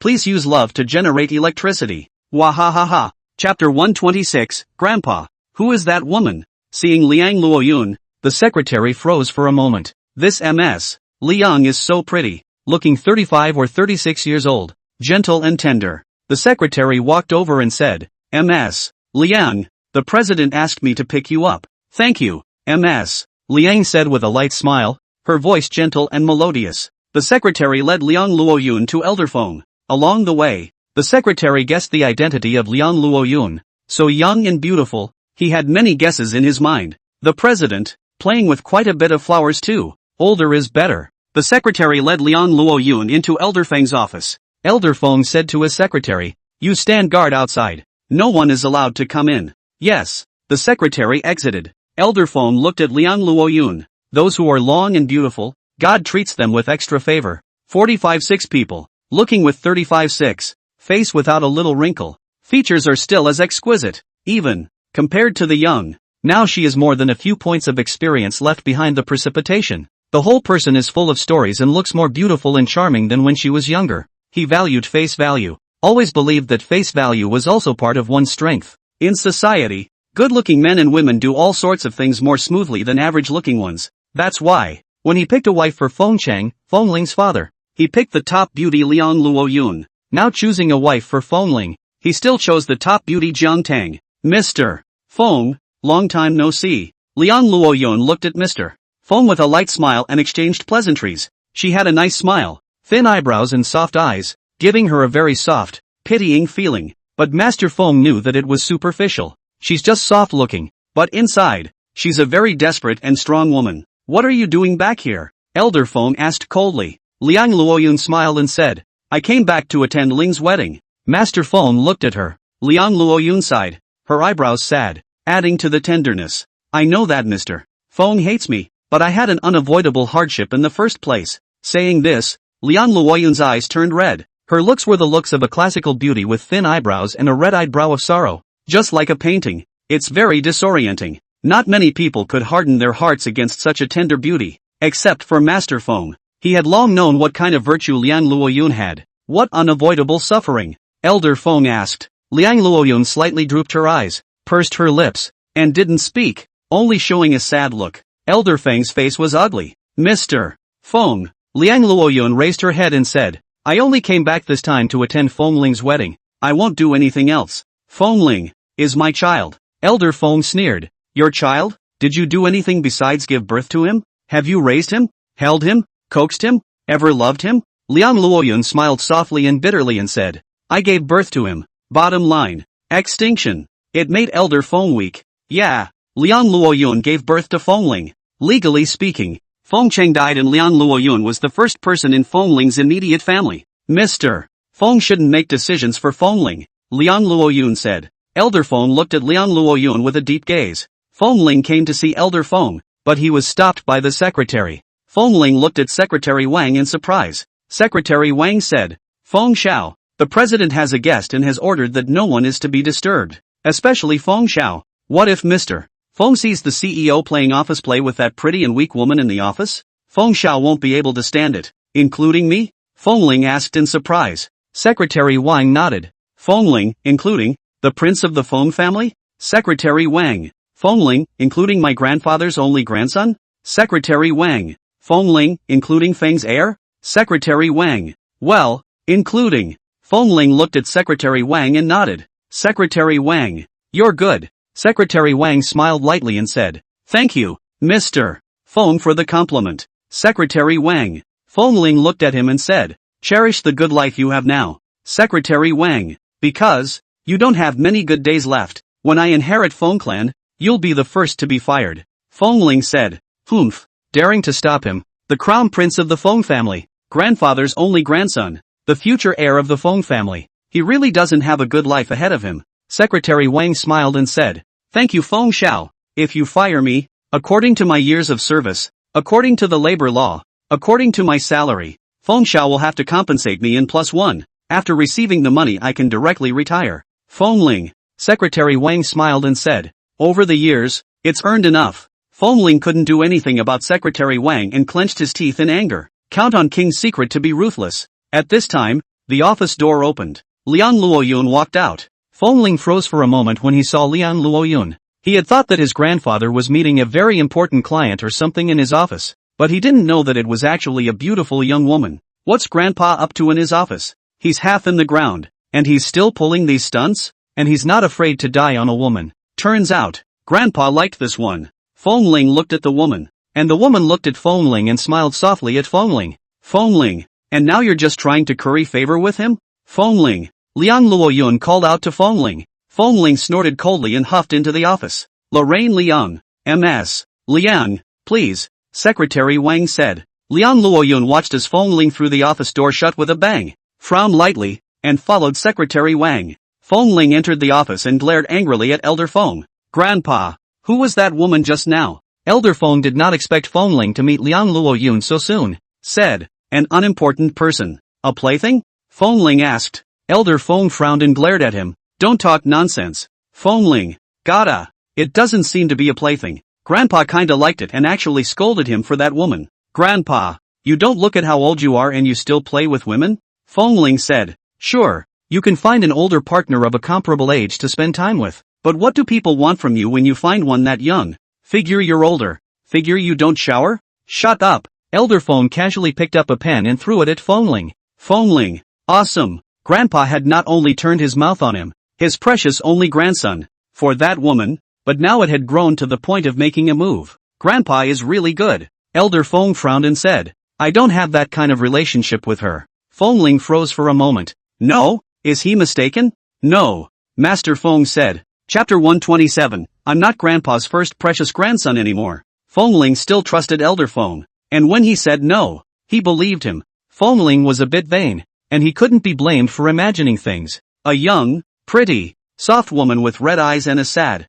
Please use love to generate electricity. Wahahaha. Chapter 126, Grandpa. Who is that woman? Seeing Liang Luoyun, the secretary froze for a moment. This Ms. Liang is so pretty, looking 35 or 36 years old, gentle and tender. The secretary walked over and said, Ms. Liang, the president asked me to pick you up. Thank you, Ms. Liang said with a light smile, her voice gentle and melodious. The secretary led Liang Luoyun to Elder Feng. Along the way, the secretary guessed the identity of Liang Luoyun. So young and beautiful, he had many guesses in his mind. The president, playing with quite a bit of flowers too. Older is better. The secretary led Liang Luoyun into Elder Feng's office. Elder Feng said to his secretary, You stand guard outside. No one is allowed to come in. Yes. The secretary exited. Elder Feng looked at Liang Luoyun. Those who are long and beautiful, God treats them with extra favor. 45-6 people, looking with 35-6, face without a little wrinkle. Features are still as exquisite, even, compared to the young. Now she is more than a few points of experience left behind the precipitation. The whole person is full of stories and looks more beautiful and charming than when she was younger. He valued face value. Always believed that face value was also part of one's strength. In society, good-looking men and women do all sorts of things more smoothly than average-looking ones. That's why, when he picked a wife for Feng Chang, Feng Ling's father, he picked the top beauty Liang Luoyun. Now choosing a wife for Feng Ling, he still chose the top beauty Jiang Tang. Mr. Feng, long time no see. Liang Luoyun looked at Mr. Feng with a light smile and exchanged pleasantries. She had a nice smile, thin eyebrows and soft eyes, giving her a very soft, pitying feeling. But Master Feng knew that it was superficial. She's just soft looking, but inside, she's a very desperate and strong woman. What are you doing back here? Elder Feng asked coldly. Liang Luoyun smiled and said, I came back to attend Ling's wedding. Master Feng looked at her. Liang Luoyun sighed, her eyebrows sad, adding to the tenderness. I know that Mr. Feng hates me, but I had an unavoidable hardship in the first place. Saying this, Liang Luoyun's eyes turned red. Her looks were the looks of a classical beauty with thin eyebrows and a red-eyed brow of sorrow. Just like a painting. It's very disorienting. Not many people could harden their hearts against such a tender beauty. Except for Master Feng. He had long known what kind of virtue Liang Luoyun had. What unavoidable suffering? Elder Feng asked. Liang Luoyun slightly drooped her eyes, pursed her lips, and didn't speak, only showing a sad look. Elder Feng's face was ugly. Mr. Feng. Liang Luoyun raised her head and said, I only came back this time to attend Feng Ling's wedding. I won't do anything else. Feng Ling is my child. Elder Feng sneered. Your child? Did you do anything besides give birth to him? Have you raised him? Held him? Coaxed him? Ever loved him? Liang Luoyun smiled softly and bitterly and said, I gave birth to him. Bottom line. Extinction. It made Elder Feng weak. Yeah. Liang Luoyun gave birth to Feng Ling. Legally speaking, Feng Cheng died and Liang Luoyun was the first person in Feng Ling's immediate family. Mr. Feng shouldn't make decisions for Feng Ling, Liang Luoyun said. Elder Feng looked at Liang Luoyun with a deep gaze. Feng Ling came to see Elder Feng, but he was stopped by the secretary. Feng Ling looked at Secretary Wang in surprise. Secretary Wang said, Feng Xiao, the president has a guest and has ordered that no one is to be disturbed, especially Feng Xiao. What if Mr. Feng sees the CEO playing office play with that pretty and weak woman in the office? Feng Xiao won't be able to stand it. Including me? Feng Ling asked in surprise. Secretary Wang nodded. Feng Ling, including the prince of the Feng family? Secretary Wang. Feng Ling, including my grandfather's only grandson? Secretary Wang. Feng Ling, including Feng's heir? Secretary Wang. Well, including. Feng Ling looked at Secretary Wang and nodded. Secretary Wang. You're good. Secretary Wang smiled lightly and said, Thank you, Mr. Feng for the compliment. Secretary Wang. Feng Ling looked at him and said, Cherish the good life you have now. Secretary Wang. Because you don't have many good days left. When I inherit Feng clan, you'll be the first to be fired. Feng Ling said, Humph. Daring to stop him. The crown prince of the Feng family. Grandfather's only grandson. The future heir of the Feng family. He really doesn't have a good life ahead of him. Secretary Wang smiled and said, Thank you Feng Xiao. If you fire me, according to my years of service, according to the labor law, according to my salary, Feng Xiao will have to compensate me in +1. After receiving the money I can directly retire. Feng Ling. Secretary Wang smiled and said, Over the years, it's earned enough. Feng Ling couldn't do anything about Secretary Wang and clenched his teeth in anger. Count on King's secret to be ruthless. At this time, the office door opened. Liang Luoyun walked out. Feng Ling froze for a moment when he saw Liang Luoyun. He had thought that his grandfather was meeting a very important client or something in his office, but he didn't know that it was actually a beautiful young woman. What's Grandpa up to in his office? He's half in the ground, and he's still pulling these stunts? And he's not afraid to die on a woman. Turns out, Grandpa liked this one. Feng Ling looked at the woman, and the woman looked at Feng Ling and smiled softly at Feng Ling. Feng Ling, and now you're just trying to curry favor with him? Feng Ling. Liang Luoyun called out to Feng Ling. Feng Ling snorted coldly and huffed into the office. Lorraine Liang. M.S. Liang, please, Secretary Wang said. Liang Luoyun watched as Feng Ling threw the office door shut with a bang, frowned lightly, and followed Secretary Wang. Feng Ling entered the office and glared angrily at Elder Feng. Grandpa, who was that woman just now? Elder Feng did not expect Feng Ling to meet Liang Luoyun so soon. Said, an unimportant person. A plaything? Feng Ling asked. Elder Feng frowned and glared at him. Don't talk nonsense. Feng Ling. Gotta. It doesn't seem to be a plaything. Grandpa kinda liked it and actually scolded him for that woman. Grandpa, you don't look at how old you are and you still play with women? Feng Ling said. Sure, you can find an older partner of a comparable age to spend time with. But what do people want from you when you find one that young? Figure you're older. Figure you don't shower? Shut up. Elder Feng casually picked up a pen and threw it at Feng Ling. Feng Ling. Awesome. Grandpa had not only turned his mouth on him, his precious only grandson, for that woman, but now it had grown to the point of making a move. Grandpa is really good. Elder Feng frowned and said, I don't have that kind of relationship with her. Feng Ling froze for a moment. No? Is he mistaken? No. Master Feng said. Chapter 127, I'm not Grandpa's first precious grandson anymore. Feng Ling still trusted Elder Feng, and when he said no, he believed him. Feng Ling was a bit vain, and he couldn't be blamed for imagining things. A young, pretty, soft woman with red eyes and a sad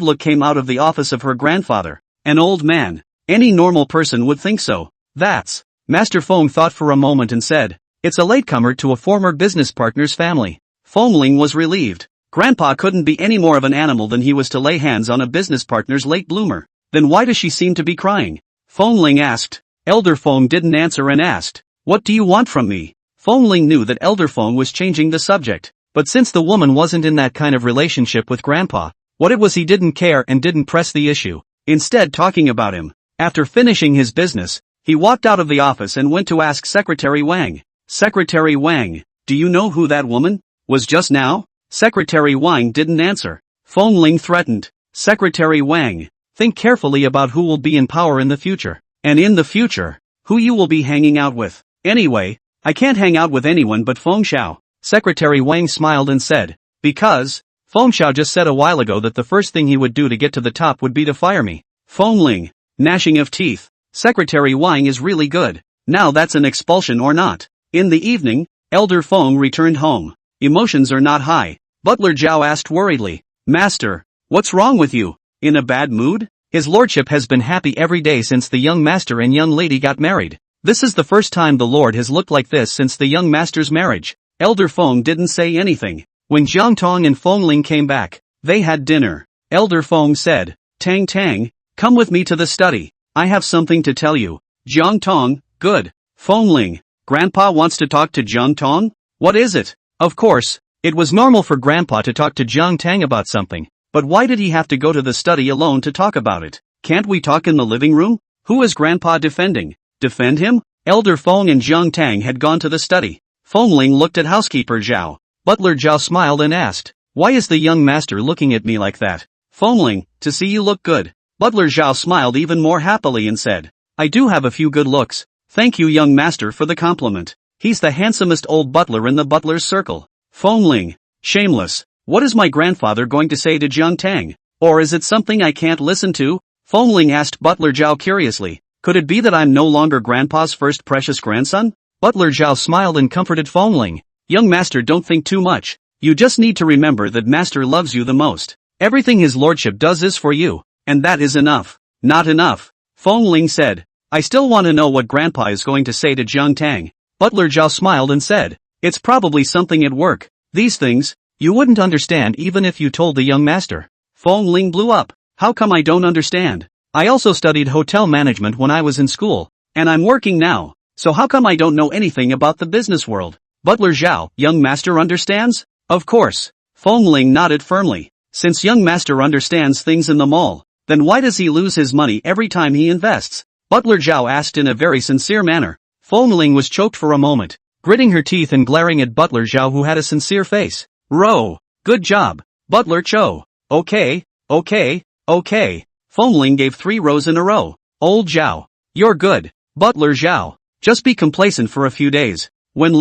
look came out of the office of her grandfather. An old man. Any normal person would think so. That's. Master Feng thought for a moment and said, it's a latecomer to a former business partner's family. Feng Ling was relieved. Grandpa couldn't be any more of an animal than he was to lay hands on a business partner's late bloomer. Then why does she seem to be crying? Feng Ling asked. Elder Feng didn't answer and asked, what do you want from me? Feng Ling knew that Elder Feng was changing the subject, but since the woman wasn't in that kind of relationship with Grandpa, what it was he didn't care and didn't press the issue, instead talking about him. After finishing his business, he walked out of the office and went to ask Secretary Wang. Secretary Wang, do you know who that woman was just now? Secretary Wang didn't answer. Feng Ling threatened. Secretary Wang, think carefully about who will be in power in the future. And in the future, who you will be hanging out with. Anyway, I can't hang out with anyone but Feng Xiao. Secretary Wang smiled and said, because, Feng Xiao just said a while ago that the first thing he would do to get to the top would be to fire me. Feng Ling, gnashing of teeth. Secretary Wang is really good. Now that's an expulsion or not. In the evening, Elder Feng returned home. Emotions are not high. Butler Zhao asked worriedly, Master, what's wrong with you? In a bad mood? His lordship has been happy every day since the young master and young lady got married. This is the first time the lord has looked like this since the young master's marriage. Elder Feng didn't say anything. When Jiang Tang and Feng Ling came back, they had dinner. Elder Feng said, Tang Tang, come with me to the study. I have something to tell you. Jiang Tang, good. Feng Ling, Grandpa wants to talk to Jiang Tang? What is it? Of course, it was normal for Grandpa to talk to Jiang Tang about something, but why did he have to go to the study alone to talk about it? Can't we talk in the living room? Who is Grandpa defending? Defend him? Elder Feng and Jiang Tang had gone to the study. Feng Ling looked at housekeeper Zhao. Butler Zhao smiled and asked, why is the young master looking at me like that? Feng Ling, to see you look good. Butler Zhao smiled even more happily and said, I do have a few good looks. Thank you young master for the compliment. He's the handsomest old butler in the butler's circle. Feng Ling, shameless. What is my grandfather going to say to Jiang Tang? Or is it something I can't listen to? Feng Ling asked Butler Zhao curiously. Could it be that I'm no longer Grandpa's first precious grandson? Butler Zhao smiled and comforted Feng Ling. Young master, don't think too much. You just need to remember that master loves you the most. Everything his lordship does is for you. And that is enough. Not enough. Feng Ling said. I still want to know what Grandpa is going to say to Jiang Tang. Butler Zhao smiled and said, it's probably something at work. These things, you wouldn't understand even if you told the young master. Feng Ling blew up. How come I don't understand? I also studied hotel management when I was in school, and I'm working now, so how come I don't know anything about the business world? Butler Zhao, young master understands? Of course. Feng Ling nodded firmly. Since young master understands things in the mall, then why does he lose his money every time he invests? Butler Zhao asked in a very sincere manner. Feng Ling was choked for a moment, gritting her teeth and glaring at Butler Zhao who had a sincere face. Good job, Butler Cho. Okay. Feng Ling gave 3 rows in a row. Old Zhao. You're good, Butler Zhao. Just be complacent for a few days. When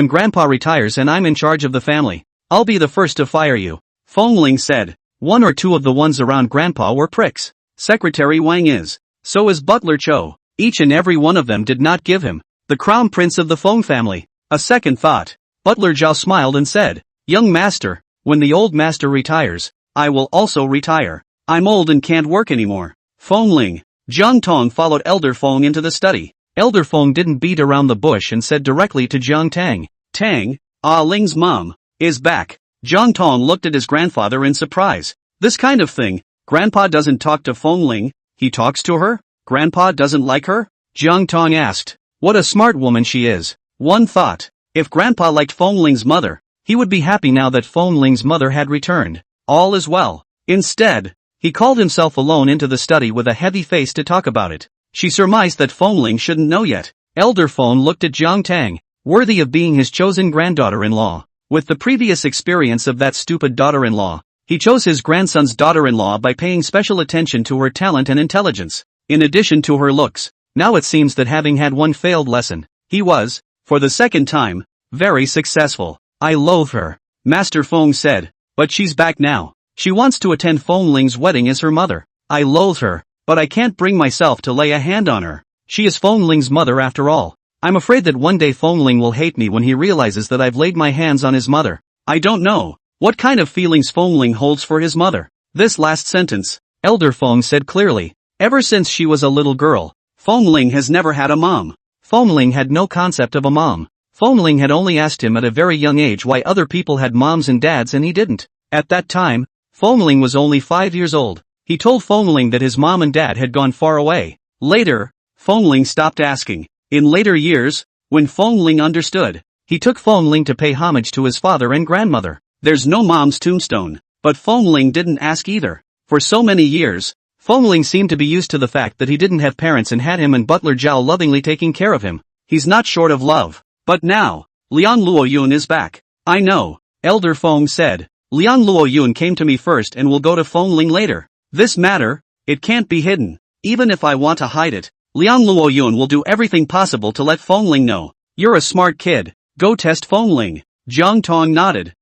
Grandpa retires and I'm in charge of the family, I'll be the first to fire you. Feng Ling said. 1 or 2 of the ones around Grandpa were pricks. Secretary Wang is. So is Butler Cho. Each and every one of them did not give him the crown prince of the Feng family a second thought. Butler Zhao smiled and said, young master, when the old master retires, I will also retire. I'm old and can't work anymore. Feng Ling. Jiang Tang followed Elder Feng into the study. Elder Feng didn't beat around the bush and said directly to Jiang Tang, Tang, Ah Ling's mom is back. Jiang Tang looked at his grandfather in surprise. This kind of thing, Grandpa doesn't talk to Feng Ling, he talks to her? Grandpa doesn't like her? Jiang Tang asked. What a smart woman she is. One thought. If Grandpa liked Fengling's mother, he would be happy now that Fengling's mother had returned. All is well. Instead, he called himself alone into the study with a heavy face to talk about it. She surmised that Fengling shouldn't know yet. Elder Feng looked at Jiang Tang, worthy of being his chosen granddaughter-in-law. With the previous experience of that stupid daughter-in-law, he chose his grandson's daughter-in-law by paying special attention to her talent and intelligence, in addition to her looks. Now it seems that having had one failed lesson, he was, for the second time, very successful. I loathe her, Master Feng said, but she's back now. She wants to attend Fengling's wedding as her mother. I loathe her, but I can't bring myself to lay a hand on her. She is Fengling's mother after all. I'm afraid that one day Fengling will hate me when he realizes that I've laid my hands on his mother. I don't know what kind of feelings Fengling holds for his mother. This last sentence, Elder Feng said clearly. Ever since she was a little girl, Fengling has never had a mom. Fengling had no concept of a mom. Fengling had only asked him at a very young age why other people had moms and dads and he didn't. At that time, Fengling was only 5 years old. He told Fengling that his mom and dad had gone far away. Later, Fengling stopped asking. In later years, when Fengling understood, he took Fengling to pay homage to his father and grandmother. There's no mom's tombstone, but Fengling didn't ask either. For so many years, Fengling seemed to be used to the fact that he didn't have parents and had him and butler Zhao lovingly taking care of him. He's not short of love. But now, Liang Luoyun is back. I know, Elder Feng said. Liang Luoyun came to me first and will go to Fengling later. This matter, it can't be hidden. Even if I want to hide it, Liang Luoyun will do everything possible to let Fengling know. You're a smart kid. Go test Fengling. Jiang Tang nodded.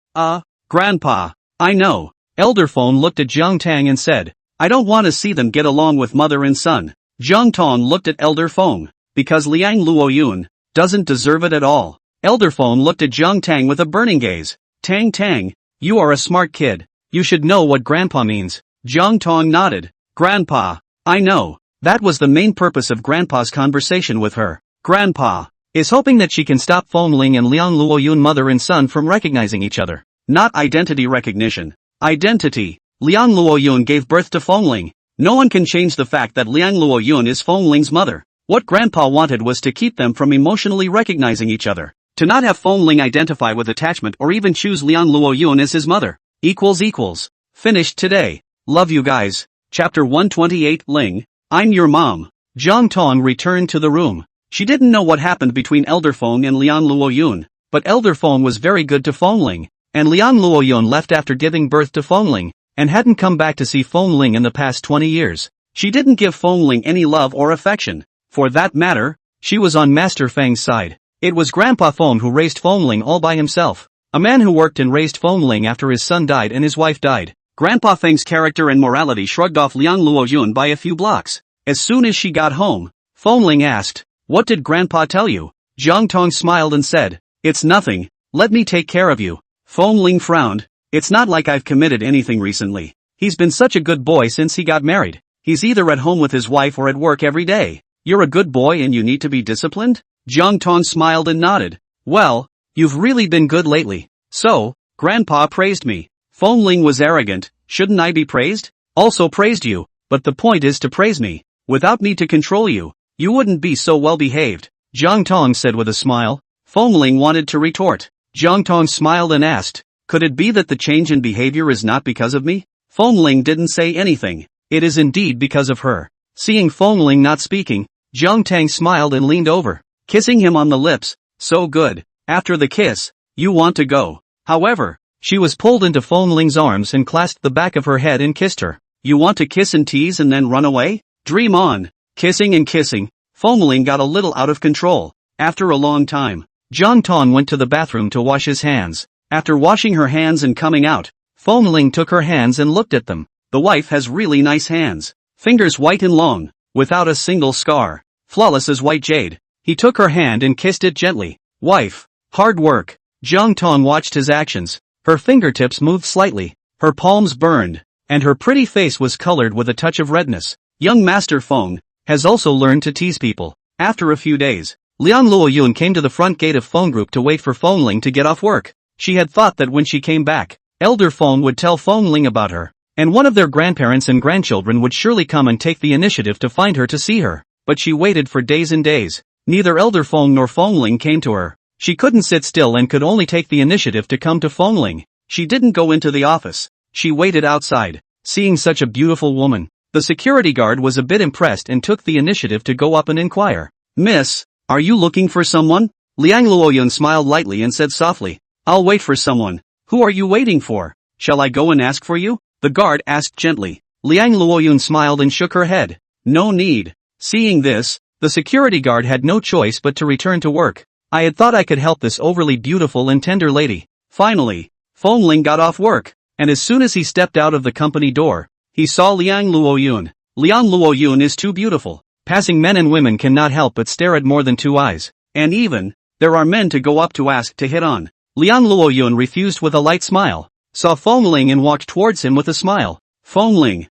Grandpa. I know. Elder Feng looked at Jiang Tang and said, I don't want to see them get along with mother and son. Jiang Tang looked at Elder Feng. Because Liang Luoyun doesn't deserve it at all. Elder Feng looked at Jiang Tang with a burning gaze. Tang, you are a smart kid. You should know what Grandpa means. Jiang Tang nodded. Grandpa. I know. That was the main purpose of Grandpa's conversation with her. Grandpa is hoping that she can stop Fengling and Liang Luoyun mother and son from recognizing each other. Not identity recognition. Identity. Liang Luoyun gave birth to Fengling. No one can change the fact that Liang Luoyun is Fengling's mother. What Grandpa wanted was to keep them from emotionally recognizing each other. To not have Fengling identify with attachment or even choose Liang Luoyun as his mother. == Finished today. Love you guys. Chapter 128 Ling, I'm your mom. Jiang Tang returned to the room. She didn't know what happened between Elder Feng and Liang Luoyun, but Elder Feng was very good to Fengling, and Liang Luoyun left after giving birth to Fengling, and hadn't come back to see Fengling in the past 20 years. She didn't give Fengling any love or affection. For that matter, she was on Master Feng's side. It was Grandpa Feng who raised Fengling all by himself. A man who worked and raised Fengling after his son died and his wife died. Grandpa Feng's character and morality shrugged off Liang Luoyun by a few blocks. As soon as she got home, Fengling asked, What did Grandpa tell you? Jiang Tang smiled and said, It's nothing, let me take care of you. Fengling frowned. It's not like I've committed anything recently. He's been such a good boy since he got married. He's either at home with his wife or at work every day. You're a good boy and you need to be disciplined? Jiang Tang smiled and nodded. Well, you've really been good lately. So, Grandpa praised me. Fengling was arrogant. Shouldn't I be praised? Also praised you, but the point is to praise me. Without me to control you, you wouldn't be so well behaved. Jiang Tang said with a smile. Fengling wanted to retort. Jiang Tang smiled and asked, Could it be that the change in behavior is not because of me? Fengling didn't say anything. It is indeed because of her. Seeing Fengling not speaking, Jiang Tang smiled and leaned over, kissing him on the lips. So good. After the kiss, you want to go. However, she was pulled into Fengling's arms and clasped the back of her head and kissed her. You want to kiss and tease and then run away? Dream on. Kissing and kissing. Fengling got a little out of control. After a long time, Jiang Tang went to the bathroom to wash his hands. After washing her hands and coming out, Fengling took her hands and looked at them. The wife has really nice hands. Fingers white and long, without a single scar. Flawless as white jade. He took her hand and kissed it gently. Wife. Hard work. Jiang Tang watched his actions. Her fingertips moved slightly. Her palms burned. And her pretty face was colored with a touch of redness. Young Master Feng has also learned to tease people. After a few days, Liang Luoyun came to the front gate of Feng Group to wait for Fengling to get off work. She had thought that when she came back, Elder Feng would tell Fengling about her, and one of their grandparents and grandchildren would surely come and take the initiative to find her to see her. But she waited for days and days. Neither Elder Feng nor Fengling came to her. She couldn't sit still and could only take the initiative to come to Fengling. She didn't go into the office. She waited outside. Seeing such a beautiful woman, the security guard was a bit impressed and took the initiative to go up and inquire. Miss, are you looking for someone? Liang Luoyun smiled lightly and said softly, I'll wait for someone. Who are you waiting for? Shall I go and ask for you? The guard asked gently. Liang Luoyun smiled and shook her head. No need. Seeing this, the security guard had no choice but to return to work. I had thought I could help this overly beautiful and tender lady. Finally, Fengling got off work, and as soon as he stepped out of the company door, he saw Liang Luoyun. Liang Luoyun is too beautiful. Passing men and women cannot help but stare at more than two eyes. And even, there are men to go up to ask to hit on. Liang Luoyun refused with a light smile, saw Fengling and walked towards him with a smile. Fengling,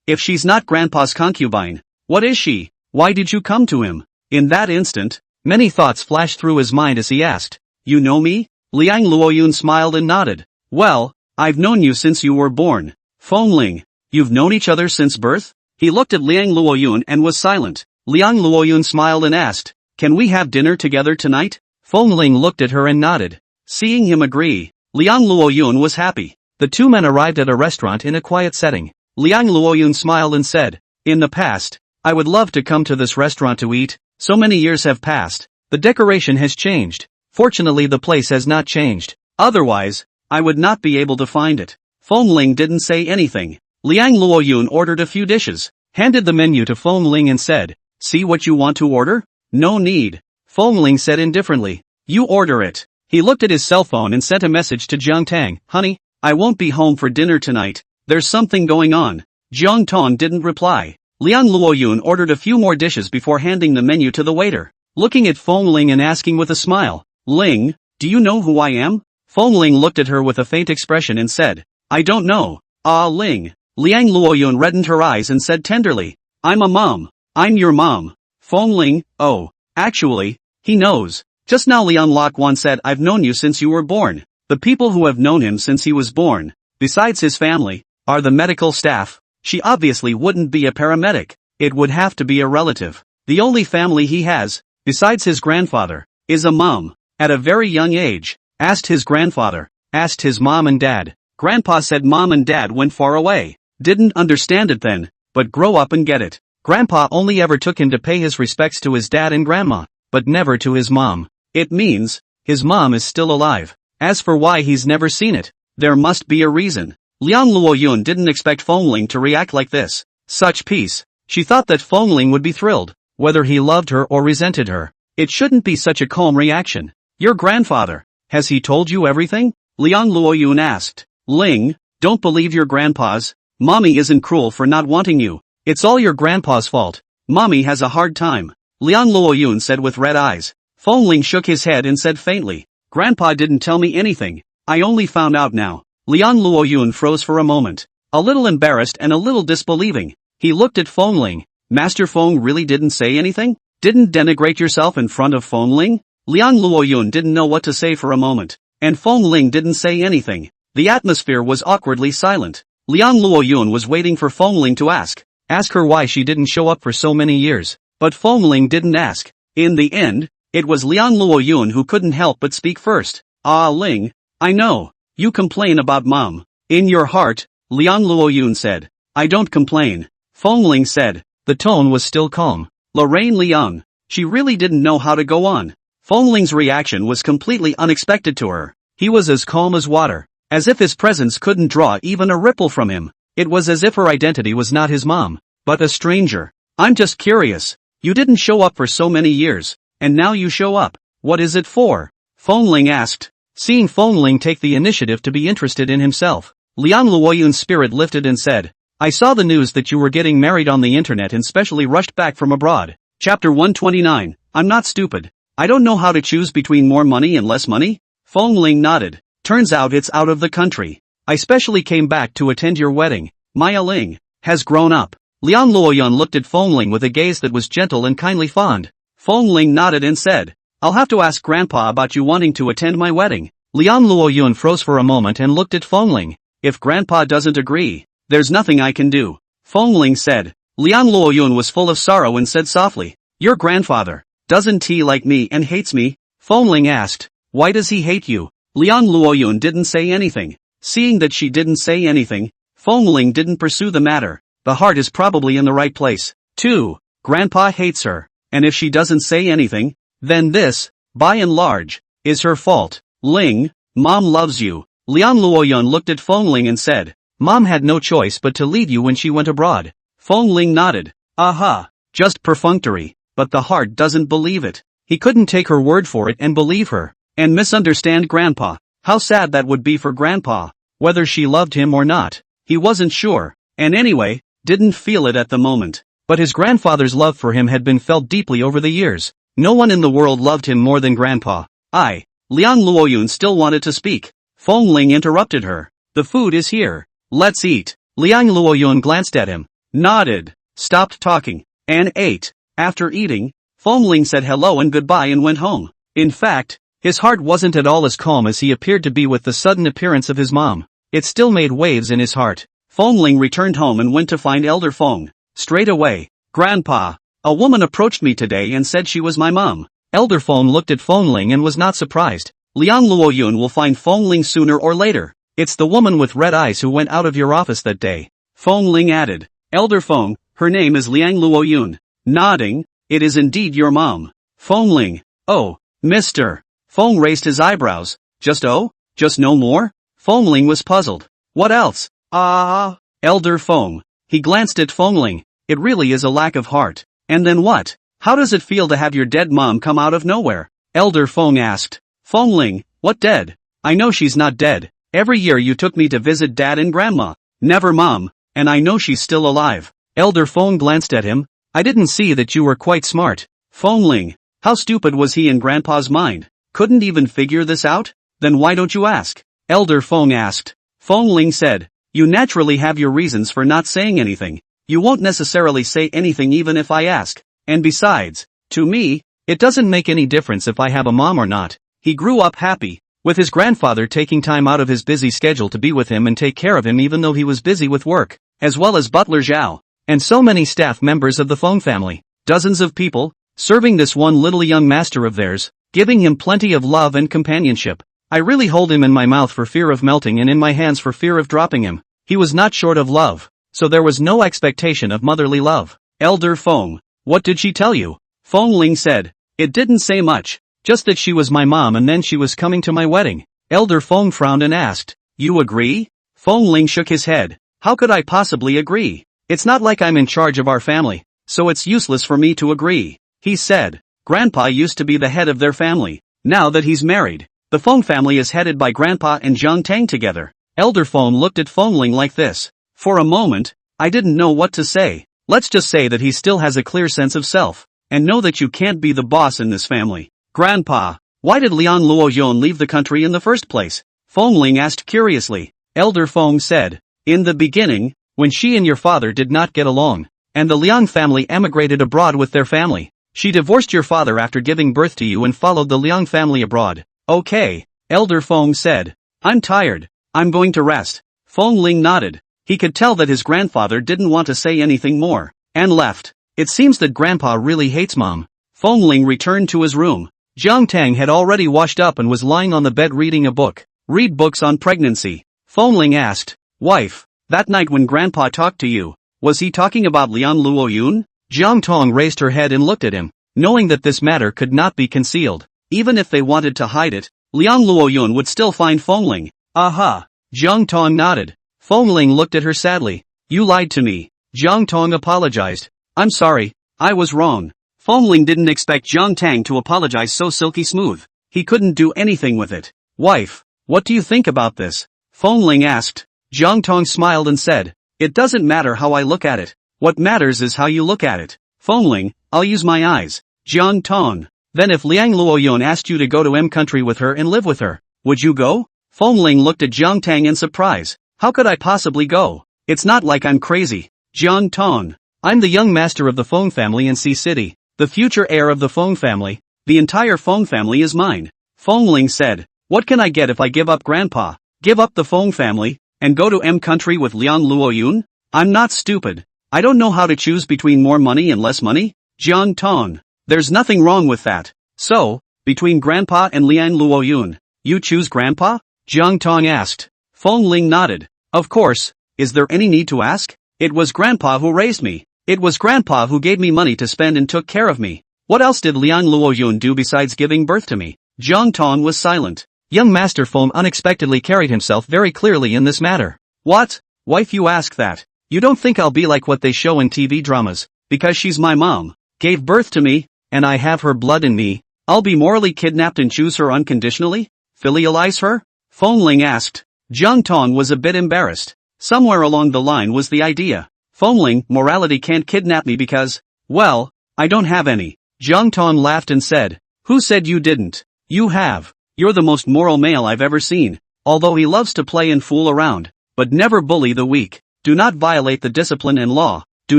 if she's not Grandpa's concubine, what is she? Why did you come to him? In that instant, many thoughts flashed through his mind as he asked, You know me? Liang Luoyun smiled and nodded. Well, I've known you since you were born. Fengling, you've known each other since birth? He looked at Liang Luoyun and was silent. Liang Luoyun smiled and asked, Can we have dinner together tonight? Fengling looked at her and nodded. Seeing him agree, Liang Luoyun was happy. The two men arrived at a restaurant in a quiet setting. Liang Luoyun smiled and said, In the past, I would love to come to this restaurant to eat. So many years have passed. The decoration has changed. Fortunately the place has not changed. Otherwise, I would not be able to find it. Fengling didn't say anything. Liang Luoyun ordered a few dishes, handed the menu to Fengling and said, See what you want to order? No need. Fengling said indifferently, You order it. He looked at his cell phone and sent a message to Jiang Tang, Honey, I won't be home for dinner tonight. There's something going on. Jiang Tang didn't reply. Liang Luoyun ordered a few more dishes before handing the menu to the waiter, looking at Fengling and asking with a smile, Ling, do you know who I am? Fengling looked at her with a faint expression and said, I don't know. Ah Ling. Liang Luoyun reddened her eyes and said tenderly, I'm a mom. I'm your mom. Fengling, oh, actually, he knows. Just now Liang Luoyun said I've known you since you were born. The people who have known him since he was born, besides his family, are the medical staff. She obviously wouldn't be a paramedic. It would have to be a relative. The only family he has, besides his grandfather, is a mom. At a very young age, asked his grandfather, asked his mom and dad. Grandpa said mom and dad went far away. Didn't understand it then, but grow up and get it. Grandpa only ever took him to pay his respects to his dad and grandma, but never to his mom. It means, his mom is still alive. As for why he's never seen it, there must be a reason. Liang Luoyun didn't expect Fengling to react like this. Such peace. She thought that Fengling would be thrilled, whether he loved her or resented her. It shouldn't be such a calm reaction. Your grandfather, has he told you everything? Liang Luoyun asked. Ling, don't believe your grandpas. Mommy isn't cruel for not wanting you. It's all your grandpa's fault. Mommy has a hard time. Liang Luoyun said with red eyes. Fengling shook his head and said faintly, Grandpa didn't tell me anything. I only found out now. Liang Luoyun froze for a moment, a little embarrassed and a little disbelieving. He looked at Fengling. Master Feng really didn't say anything? Didn't denigrate yourself in front of Fengling? Liang Luoyun didn't know what to say for a moment, and Fengling didn't say anything. The atmosphere was awkwardly silent. Liang Luoyun was waiting for Fengling to ask her why she didn't show up for so many years, but Fengling didn't ask. In the end, it was Liang Luoyun who couldn't help but speak first. Ah Ling, I know. You complain about mom. In your heart, Liang Luoyun said. I don't complain. Fengling said. The tone was still calm. Lorraine Liang. She really didn't know how to go on. Fengling's reaction was completely unexpected to her. He was as calm as water, as if his presence couldn't draw even a ripple from him. It was as if her identity was not his mom, but a stranger. I'm just curious. You didn't show up for so many years, and now you show up. What is it for? Fengling asked. Seeing Fengling take the initiative to be interested in himself, Liang Luoyun's spirit lifted and said, I saw the news that you were getting married on the internet and specially rushed back from abroad. Chapter 129, I'm not stupid. I don't know how to choose between more money and less money? Fengling nodded. Turns out it's out of the country. I specially came back to attend your wedding. Maya Ling has grown up. Liang Luoyun looked at Fengling with a gaze that was gentle and kindly fond. Fengling nodded and said, I'll have to ask Grandpa about you wanting to attend my wedding. Liang Luoyun froze for a moment and looked at Fengling. If Grandpa doesn't agree, there's nothing I can do. Fengling said. Liang Luoyun was full of sorrow and said softly, Your grandfather, doesn't he like me and hates me? Fengling asked. Why does he hate you? Liang Luoyun didn't say anything. Seeing that she didn't say anything, Fengling didn't pursue the matter. The heart is probably in the right place. 2. Grandpa hates her. And if she doesn't say anything, then this, by and large, is her fault. Ling, Mom loves you. Liang Luoyun looked at Fengling and said, Mom had no choice but to leave you when she went abroad. Fengling nodded. Aha. Just perfunctory. But the heart doesn't believe it. He couldn't take her word for it and believe her. And misunderstand Grandpa. How sad that would be for Grandpa. Whether she loved him or not, he wasn't sure. And anyway, didn't feel it at the moment. But his grandfather's love for him had been felt deeply over the years. No one in the world loved him more than Grandpa. Liang Luoyun still wanted to speak. Fengling interrupted her. The food is here. Let's eat. Liang Luoyun glanced at him, nodded, stopped talking, and ate. After eating, Fengling said hello and goodbye and went home. In fact, his heart wasn't at all as calm as he appeared to be with the sudden appearance of his mom. It still made waves in his heart. Fengling returned home and went to find Elder Feng. Straight away. Grandpa, a woman approached me today and said she was my mom. Elder Feng looked at Fengling and was not surprised. Liang Luoyun will find Fengling sooner or later. It's the woman with red eyes who went out of your office that day. Fengling added. Elder Feng, her name is Liang Luoyun. Nodding, it is indeed your mom. Fengling, oh, Mr. Feng raised his eyebrows. Just no more? Fengling was puzzled. What else? Elder Feng. He glanced at Fengling. It really is a lack of heart. And then what? How does it feel to have your dead mom come out of nowhere? Elder Feng asked. Fengling, what dead? I know she's not dead. Every year you took me to visit Dad and Grandma. Never Mom, and I know she's still alive. Elder Feng glanced at him. I didn't see that you were quite smart. Fengling, how stupid was he in Grandpa's mind? Couldn't even figure this out? Then why don't you ask? Elder Feng asked. Fengling said, you naturally have your reasons for not saying anything. You won't necessarily say anything even if I ask. And besides, to me, it doesn't make any difference if I have a mom or not. He grew up happy, with his grandfather taking time out of his busy schedule to be with him and take care of him even though he was busy with work, as well as Butler Zhao, and so many staff members of the Feng family. Dozens of people, serving this one little young master of theirs, giving him plenty of love and companionship. I really hold him in my mouth for fear of melting and in my hands for fear of dropping him. He was not short of love, so there was no expectation of motherly love. Elder Feng, what did she tell you? Fengling said, it didn't say much, just that she was my mom and then she was coming to my wedding. Elder Feng frowned and asked, you agree? Fengling shook his head. How could I possibly agree? It's not like I'm in charge of our family, so it's useless for me to agree. He said, Grandpa used to be the head of their family. Now that he's married, the Feng family is headed by Grandpa and Jiang Tang together. Elder Feng looked at Fengling like this. For a moment, I didn't know what to say. Let's just say that he still has a clear sense of self, and know that you can't be the boss in this family. Grandpa, why did Liang Luoyun leave the country in the first place? Fengling asked curiously. Elder Feng said, in the beginning, when she and your father did not get along, and the Liang family emigrated abroad with their family, she divorced your father after giving birth to you and followed the Liang family abroad. Okay, Elder Feng said. I'm tired. I'm going to rest. Fengling nodded. He could tell that his grandfather didn't want to say anything more, and left. It seems that Grandpa really hates Mom. Fengling returned to his room. Jiang Tang had already washed up and was lying on the bed reading a book. Read books on pregnancy. Fengling asked, wife, that night when Grandpa talked to you, was he talking about Liang Luoyun? Jiang Tang raised her head and looked at him, knowing that this matter could not be concealed. Even if they wanted to hide it, Liang Luoyun would still find Fengling. Aha! Jiang Tang nodded. Fengling looked at her sadly. You lied to me. Jiang Tang apologized. I'm sorry, I was wrong. Fengling didn't expect Jiang Tang to apologize so silky smooth. He couldn't do anything with it. Wife, what do you think about this? Fengling asked. Jiang Tang smiled and said, it doesn't matter how I look at it. What matters is how you look at it. Fengling, I'll use my eyes. Jiang Tang, then if Liang Luoyun asked you to go to M country with her and live with her, would you go? Fengling looked at Jiang Tang in surprise. How could I possibly go? It's not like I'm crazy. Jiang Tang, I'm the young master of the Feng family in Sea City, the future heir of the Feng family. The entire Feng family is mine. Fengling said, what can I get if I give up Grandpa, give up the Feng family, and go to M country with Liang Luoyun? I'm not stupid. I don't know how to choose between more money and less money. Jiang Tang, there's nothing wrong with that. So, between Grandpa and Liang Luoyun. You choose Grandpa? Jiang Tang asked. Feng Ling nodded. Of course, is there any need to ask? It was Grandpa who raised me. It was Grandpa who gave me money to spend and took care of me. What else did Liang Luoyun do besides giving birth to me? Jiang Tang was silent. Young Master Feng unexpectedly carried himself very clearly in this matter. What? Wife, you ask that? You don't think I'll be like what they show in TV dramas, because she's my mom, gave birth to me, and I have her blood in me, I'll be morally kidnapped and choose her unconditionally? Filialize her? Feng Ling asked. Jiang Tang was a bit embarrassed. Somewhere along the line was the idea. Feng Ling, morality can't kidnap me because, well, I don't have any. Jiang Tang laughed and said, who said you didn't? You have. You're the most moral male I've ever seen, although he loves to play and fool around, but never bully the weak. Do not violate the discipline and law. Do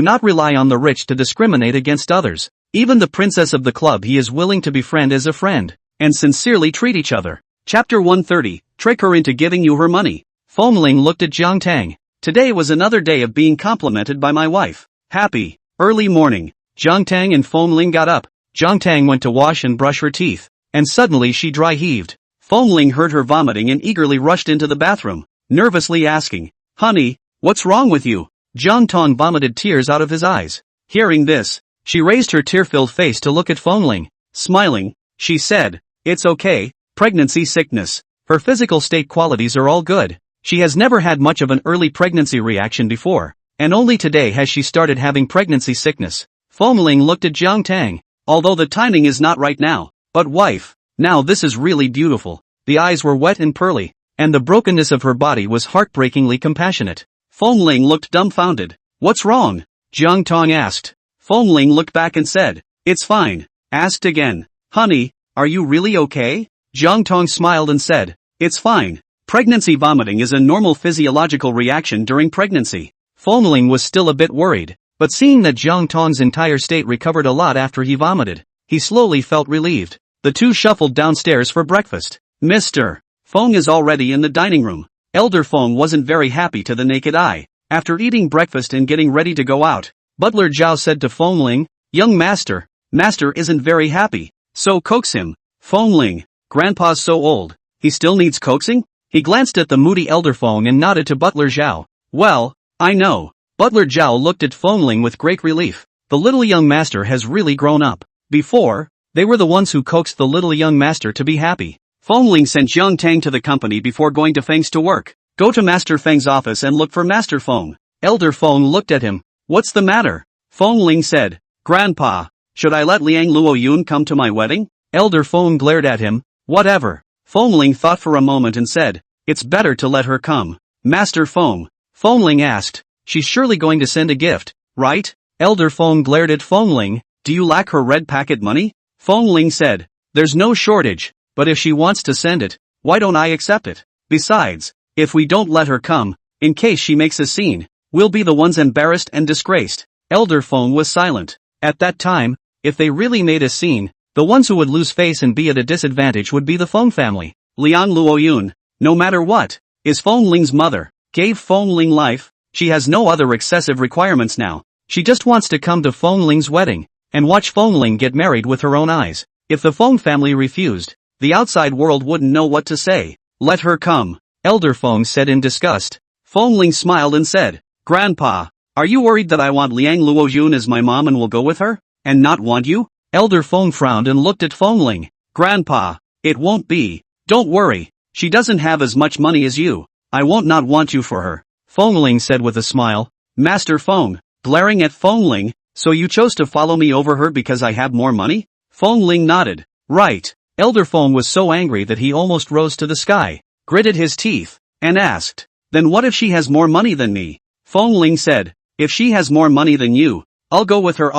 not rely on the rich to discriminate against others. Even the princess of the club he is willing to befriend as a friend, and sincerely treat each other. Chapter 130, trick her into giving you her money. Feng Ling looked at Jiang Tang. Today was another day of being complimented by my wife. Happy, early morning. Jiang Tang and Feng Ling got up. Jiang Tang went to wash and brush her teeth, and suddenly she dry heaved. Feng Ling heard her vomiting and eagerly rushed into the bathroom, nervously asking, honey, what's wrong with you? Jiang Tang vomited tears out of his eyes. Hearing this, she raised her tear-filled face to look at Feng Ling. Smiling, she said, it's okay, pregnancy sickness. Her physical state qualities are all good. She has never had much of an early pregnancy reaction before, and only today has she started having pregnancy sickness. Feng Ling looked at Jiang Tang. Although the timing is not right now, but wife, now this is really beautiful. The eyes were wet and pearly, and the brokenness of her body was heartbreakingly compassionate. Feng Ling looked dumbfounded. What's wrong? Jiang Tang asked. Feng Ling looked back and said, it's fine. Asked again, honey, are you really okay? Jiang Tang smiled and said, it's fine. Pregnancy vomiting is a normal physiological reaction during pregnancy. Feng Ling was still a bit worried, but seeing that Jiang Tang's entire state recovered a lot after he vomited, he slowly felt relieved. The two shuffled downstairs for breakfast. Mr. Feng is already in the dining room. Elder Feng wasn't very happy to the naked eye. After eating breakfast and getting ready to go out, Butler Zhao said to Feng Ling, young master, master isn't very happy, so coax him. Feng Ling, grandpa's so old, he still needs coaxing? He glanced at the moody Elder Feng and nodded to Butler Zhao. Well, I know. Butler Zhao looked at Feng Ling with great relief. The little young master has really grown up. Before, they were the ones who coaxed the little young master to be happy. Feng Ling sent Jiang Tang to the company before going to Feng's to work. Go to Master Feng's office and look for Master Feng. Elder Feng looked at him. What's the matter? Feng Ling said, Grandpa, should I let Liang Luoyun come to my wedding? Elder Feng glared at him. Whatever. Feng Ling thought for a moment and said, it's better to let her come. Master Feng. Feng Ling asked, she's surely going to send a gift, right? Elder Feng glared at Feng Ling. Do you lack her red packet money? Feng Ling said, there's no shortage, but if she wants to send it, why don't I accept it? Besides, if we don't let her come, in case she makes a scene, we'll be the ones embarrassed and disgraced. Elder Feng was silent. At that time, if they really made a scene, the ones who would lose face and be at a disadvantage would be the Feng family. Liang Luoyun, no matter what, is Feng Ling's mother, gave Feng Ling life. She has no other excessive requirements now. She just wants to come to Feng Ling's wedding, and watch Feng Ling get married with her own eyes. If the Feng family refused, the outside world wouldn't know what to say. Let her come, Elder Feng said in disgust. Feng Ling smiled and said, Grandpa, are you worried that I want Liang Luoyun as my mom and will go with her, and not want you? Elder Feng frowned and looked at Feng Ling. Grandpa, it won't be. Don't worry, she doesn't have as much money as you. I won't not want you for her, Feng Ling said with a smile. Master Feng, glaring at Feng Ling, so you chose to follow me over her because I have more money? Feng Ling nodded. Right. Elder Feng was so angry that he almost rose to the sky, gritted his teeth, and asked, then what if she has more money than me? Feng Ling said, if she has more money than you, I'll go with her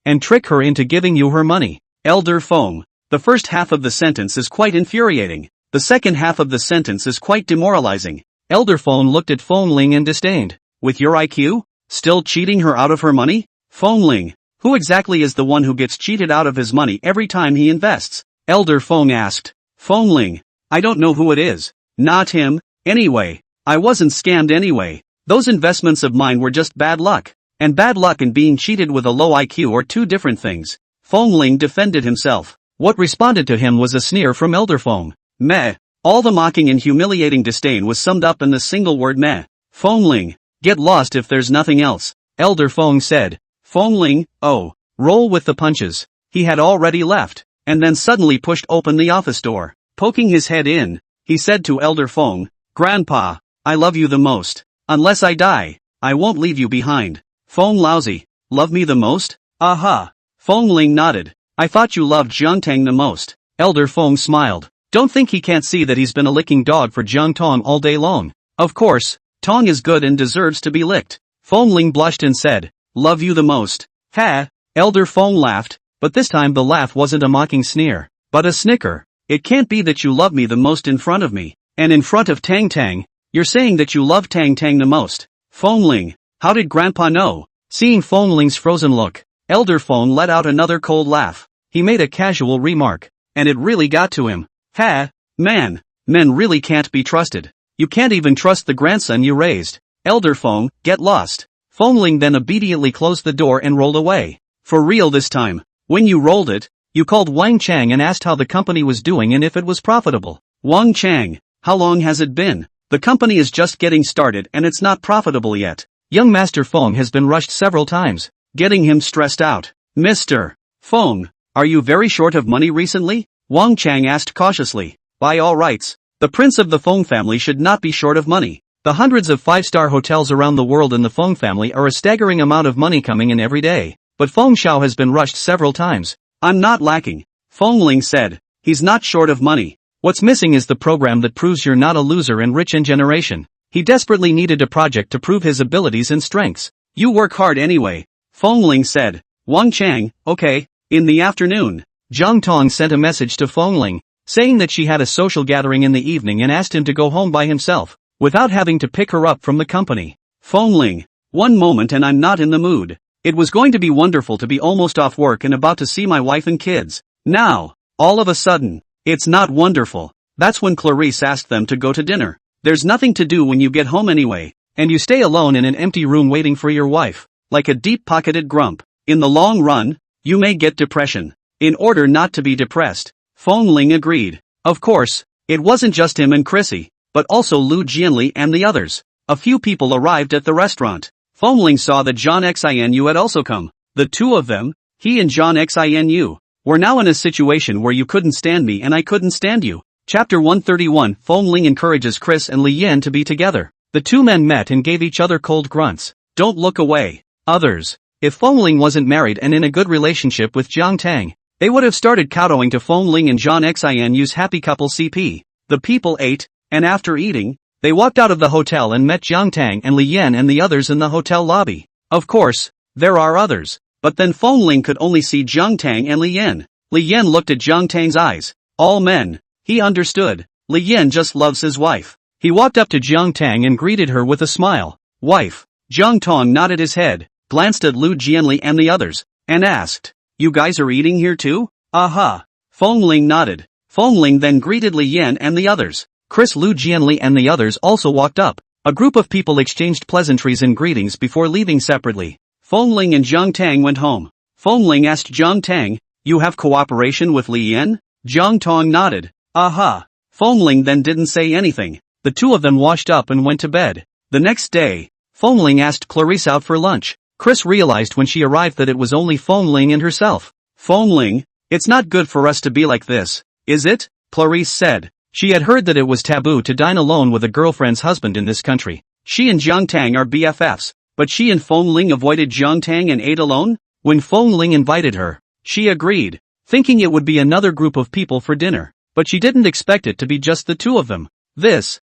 and trick her into giving you her money. Elder Feng, the first half of the sentence is quite infuriating. The second half of the sentence is quite demoralizing. Elder Feng looked at Feng Ling and disdained. With your IQ? Still cheating her out of her money? Feng Ling, who exactly is the one who gets cheated out of his money every time he invests? Elder Feng asked. Feng Ling, I don't know who it is. Not him. Anyway, I wasn't scammed anyway. Those investments of mine were just bad luck. And bad luck and being cheated with a low IQ are two different things. Feng Ling defended himself. What responded to him was a sneer from Elder Feng. Meh. All the mocking and humiliating disdain was summed up in the single word meh. Fengling, get lost if there's nothing else, Elder Feng said. Fengling, oh, roll with the punches. He had already left, and then suddenly pushed open the office door. Poking his head in, he said to Elder Feng, Grandpa, I love you the most. Unless I die, I won't leave you behind. Feng lousy, love me the most? Aha. Fengling nodded. I thought you loved Jiang Tang the most. Elder Feng smiled. Don't think he can't see that he's been a licking dog for Jiang Tang all day long. Of course, Tang is good and deserves to be licked. Fengling blushed and said, love you the most. Ha! Elder Feng laughed, but this time the laugh wasn't a mocking sneer, but a snicker. It can't be that you love me the most in front of me, and in front of Tang Tang. You're saying that you love Tang Tang the most. Fengling, how did Grandpa know? Seeing Fengling's frozen look, Elder Feng let out another cold laugh. He made a casual remark, and it really got to him. Ha! Man, men really can't be trusted. You can't even trust the grandson you raised. Elder Feng, get lost. Fengling then obediently closed the door and rolled away. For real this time. When you rolled it, you called Wang Chang and asked how the company was doing and if it was profitable. Wang Chang, how long has it been? The company is just getting started and it's not profitable yet. Young Master Feng has been rushed several times, getting him stressed out. Mr. Feng, are you very short of money recently? Wang Chang asked cautiously. By all rights, the prince of the Feng family should not be short of money. The hundreds of five-star hotels around the world in the Feng family are a staggering amount of money coming in every day. But Feng Xiao has been rushed several times. I'm not lacking, Fengling said. He's not short of money. What's missing is the program that proves you're not a loser and rich in generation. He desperately needed a project to prove his abilities and strengths. You work hard anyway, Fengling said. Wang Chang, okay. In the afternoon, Jiang Tang sent a message to Fengling, saying that she had a social gathering in the evening and asked him to go home by himself, without having to pick her up from the company. Fengling, one moment and I'm not in the mood. It was going to be wonderful to be almost off work and about to see my wife and kids. Now, all of a sudden, it's not wonderful. That's when Clarice asked them to go to dinner. There's nothing to do when you get home anyway, and you stay alone in an empty room waiting for your wife, like a deep-pocketed grump. In the long run, you may get depression. In order not to be depressed, Fengling agreed. Of course, it wasn't just him and Chrissy, but also Lu Jianli and the others. A few people arrived at the restaurant. Fengling saw that John Xinu had also come. The two of them, he and John Xinu, were now in a situation where you couldn't stand me and I couldn't stand you. Chapter 131. Fengling encourages Chris and Li Yan to be together. The two men met and gave each other cold grunts. Don't look away. Others. If Fengling wasn't married and in a good relationship with Jiang Tang, they would have started kowtowing to Fengling and John Xinu's happy couple CP. The people ate, and after eating, they walked out of the hotel and met Jiang Tang and Li Yan and the others in the hotel lobby. Of course, there are others, but then Fengling could only see Jiang Tang and Li Yan. Li Yan looked at Jiang Tang's eyes. All men. He understood. Li Yan just loves his wife. He walked up to Jiang Tang and greeted her with a smile. Wife. Jiang Tang nodded his head, glanced at Lu Jianli and the others, and asked, you guys are eating here too? Aha. Fengling nodded. Fengling then greeted Li Yan and the others. Chris, Lu Jianli and the others also walked up. A group of people exchanged pleasantries and greetings before leaving separately. Fengling and Jiang Tang went home. Fengling asked Jiang Tang, you have cooperation with Li Yan? Jiang Tang nodded. Aha. Fengling then didn't say anything. The two of them washed up and went to bed. The next day, Fengling asked Clarice out for lunch. Chris realized when she arrived that it was only Fengling and herself. Fengling, it's not good for us to be like this, is it? Clarice said. She had heard that it was taboo to dine alone with a girlfriend's husband in this country. She and Jiang Tang are BFFs, but she and Fengling avoided Jiang Tang and ate alone? When Fengling invited her, she agreed, thinking it would be another group of people for dinner, but she didn't expect it to be just the two of them.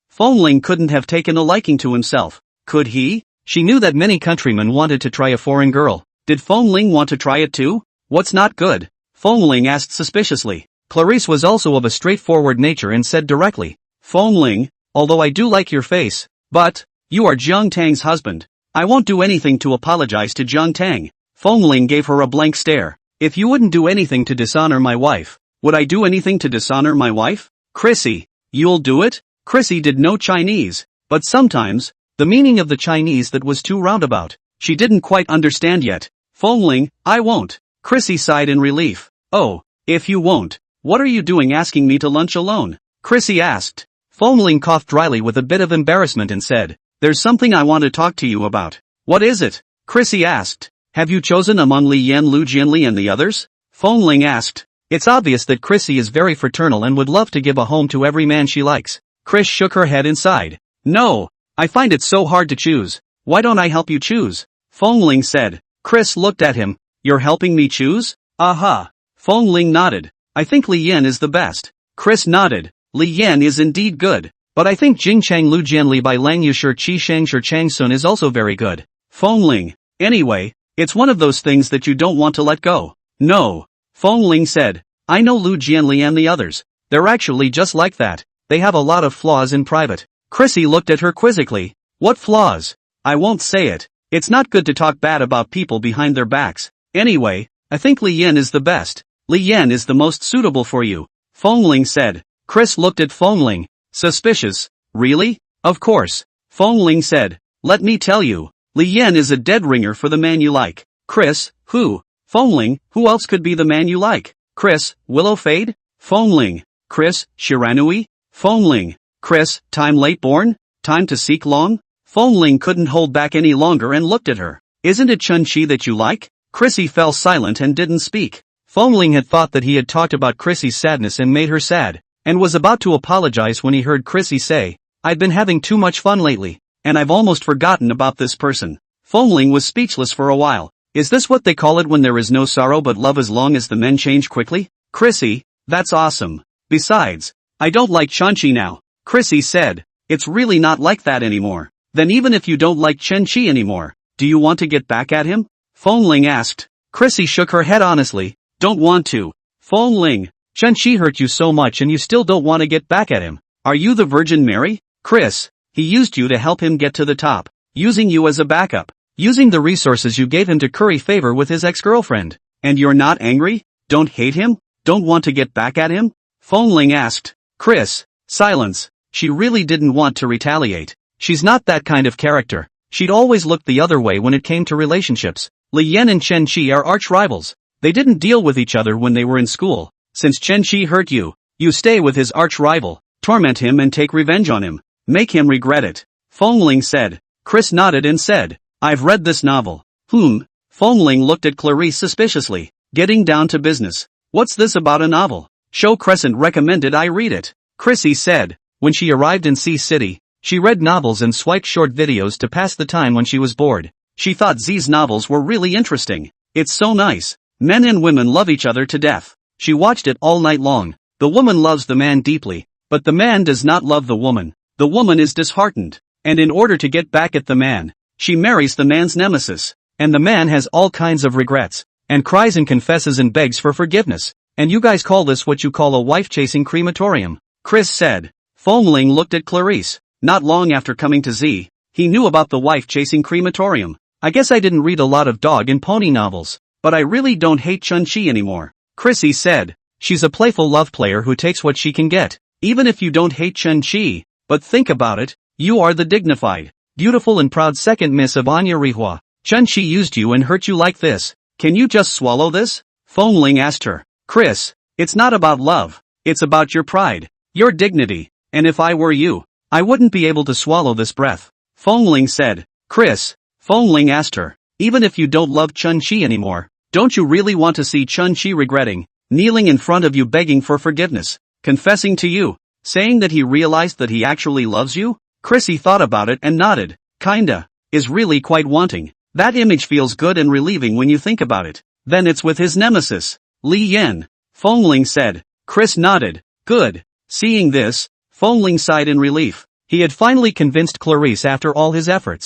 Fengling couldn't have taken a liking to himself, could he? She knew that many countrymen wanted to try a foreign girl. Did Fengling want to try it too? What's not good? Fengling asked suspiciously. Clarice was also of a straightforward nature and said directly, Fengling, although I do like your face, but, you are Jiang Tang's husband. I won't do anything to apologize to Jiang Tang. Fengling gave her a blank stare. If you wouldn't do anything to dishonor my wife, would I do anything to dishonor my wife? Chrissy, you'll do it? Chrissy did know Chinese, but sometimes, the meaning of the Chinese that was too roundabout, she didn't quite understand yet. Fengling, I won't. Chrissy sighed in relief. Oh, If you won't, what are you doing asking me to lunch alone? Chrissy asked. Fongling coughed dryly with a bit of embarrassment and said, there's something I want to talk to you about. What is it? Chrissy asked. Have you chosen among Li Yan, Lu Jianli and the others? Fongling asked. It's obvious that Chrissy is very fraternal and would love to give a home to every man she likes. Chris shook her head and sighed. No, I find it so hard to choose. Why don't I help you choose? Fongling said. Chris looked at him. You're helping me choose? Aha. Fongling nodded. I think Li Yan is the best. Chris nodded. Li Yan is indeed good. But I think Jing Chang Lu Jianli by Lang Yushir Qi Shang Shir Chang Sun is also very good. Fongling. Anyway, it's one of those things that you don't want to let go. No. Fongling said. I know Lu Jianli and the others. They're actually just like that. They have a lot of flaws in private. Chrissy looked at her quizzically. What flaws? I won't say it. It's not good to talk bad about people behind their backs. Anyway, I think Li Yan is the best. Li Yan is the most suitable for you. Fongling said. Chris looked at Fongling. Suspicious. Really? Of course. Fongling said. Let me tell you. Li Yan is a dead ringer for the man you like. Chris, who? Fongling, who else could be the man you like? Chris, Willow Fade? Fongling. Chris, Shiranui? Fongling. Chris, Time Late Born? Time to Seek Long? Fongling couldn't hold back any longer and looked at her. Isn't it Chun-Chi that you like? Chrissy fell silent and didn't speak. Fongling had thought that he had talked about Chrissy's sadness and made her sad, and was about to apologize when he heard Chrissy say, I've been having too much fun lately, and I've almost forgotten about this person. Fongling was speechless for a while. Is this what they call it when there is no sorrow but love as long as the men change quickly? Chrissy, that's awesome. Besides, I don't like Chun-Chi now. Chrissy said, it's really not like that anymore. Then even if you don't like Chun-Chi anymore, do you want to get back at him? Fongling asked. Chrissy shook her head honestly. Don't want to. Fongling, Chun-Chi hurt you so much and you still don't want to get back at him. Are you the Virgin Mary? Chris, he used you to help him get to the top, using you as a backup, using the resources you gave him to curry favor with his ex-girlfriend. And you're not angry? Don't hate him? Don't want to get back at him? Fongling asked. Chris, silence. She really didn't want to retaliate. She's not that kind of character. She'd always looked the other way when it came to relationships. Li Yan and Chen-Chi are arch rivals. They didn't deal with each other when they were in school. Since Chen-Chi hurt you, you stay with his arch rival, torment him and take revenge on him. Make him regret it. Fongling said. Chris nodded and said, I've read this novel. Fongling looked at Clarice suspiciously. Getting down to business. What's this about a novel? Show Crescent recommended I read it. Chrissy said. When she arrived in Sea City, she read novels and swiped short videos to pass the time when she was bored. She thought Z's novels were really interesting. It's so nice. Men and women love each other to death. She watched it all night long. The woman loves the man deeply, but the man does not love the woman. The woman is disheartened, and in order to get back at the man, she marries the man's nemesis, and the man has all kinds of regrets, and cries and confesses and begs for forgiveness. And you guys call this what you call a wife-chasing crematorium? Chris said. Fongling looked at Clarice. Not long after coming to Z, he knew about the wife-chasing crematorium. I guess I didn't read a lot of dog and pony novels, but I really don't hate Chun-Chi anymore. Chrissy said. She's a playful love player who takes what she can get. Even if you don't hate Chun-Chi, but think about it, you are the dignified, beautiful and proud second miss of Animerecap. Chun-Chi used you and hurt you like this. Can you just swallow this? Fongling asked her. Chris, it's not about love. It's about your pride, your dignity, and if I were you, I wouldn't be able to swallow this breath. Fongling said. Chris, Fongling asked her, even if you don't love Chun-Chi anymore, don't you really want to see Chun-Chi regretting, kneeling in front of you begging for forgiveness, confessing to you, saying that he realized that he actually loves you? Chrissy thought about it and nodded. Kinda. Is really quite wanting. That image feels good and relieving when you think about it. Then it's with his nemesis, Li Yan. Fongling said. Chris nodded. Good. Seeing this, Fongling sighed in relief. He had finally convinced Clarice after all his efforts.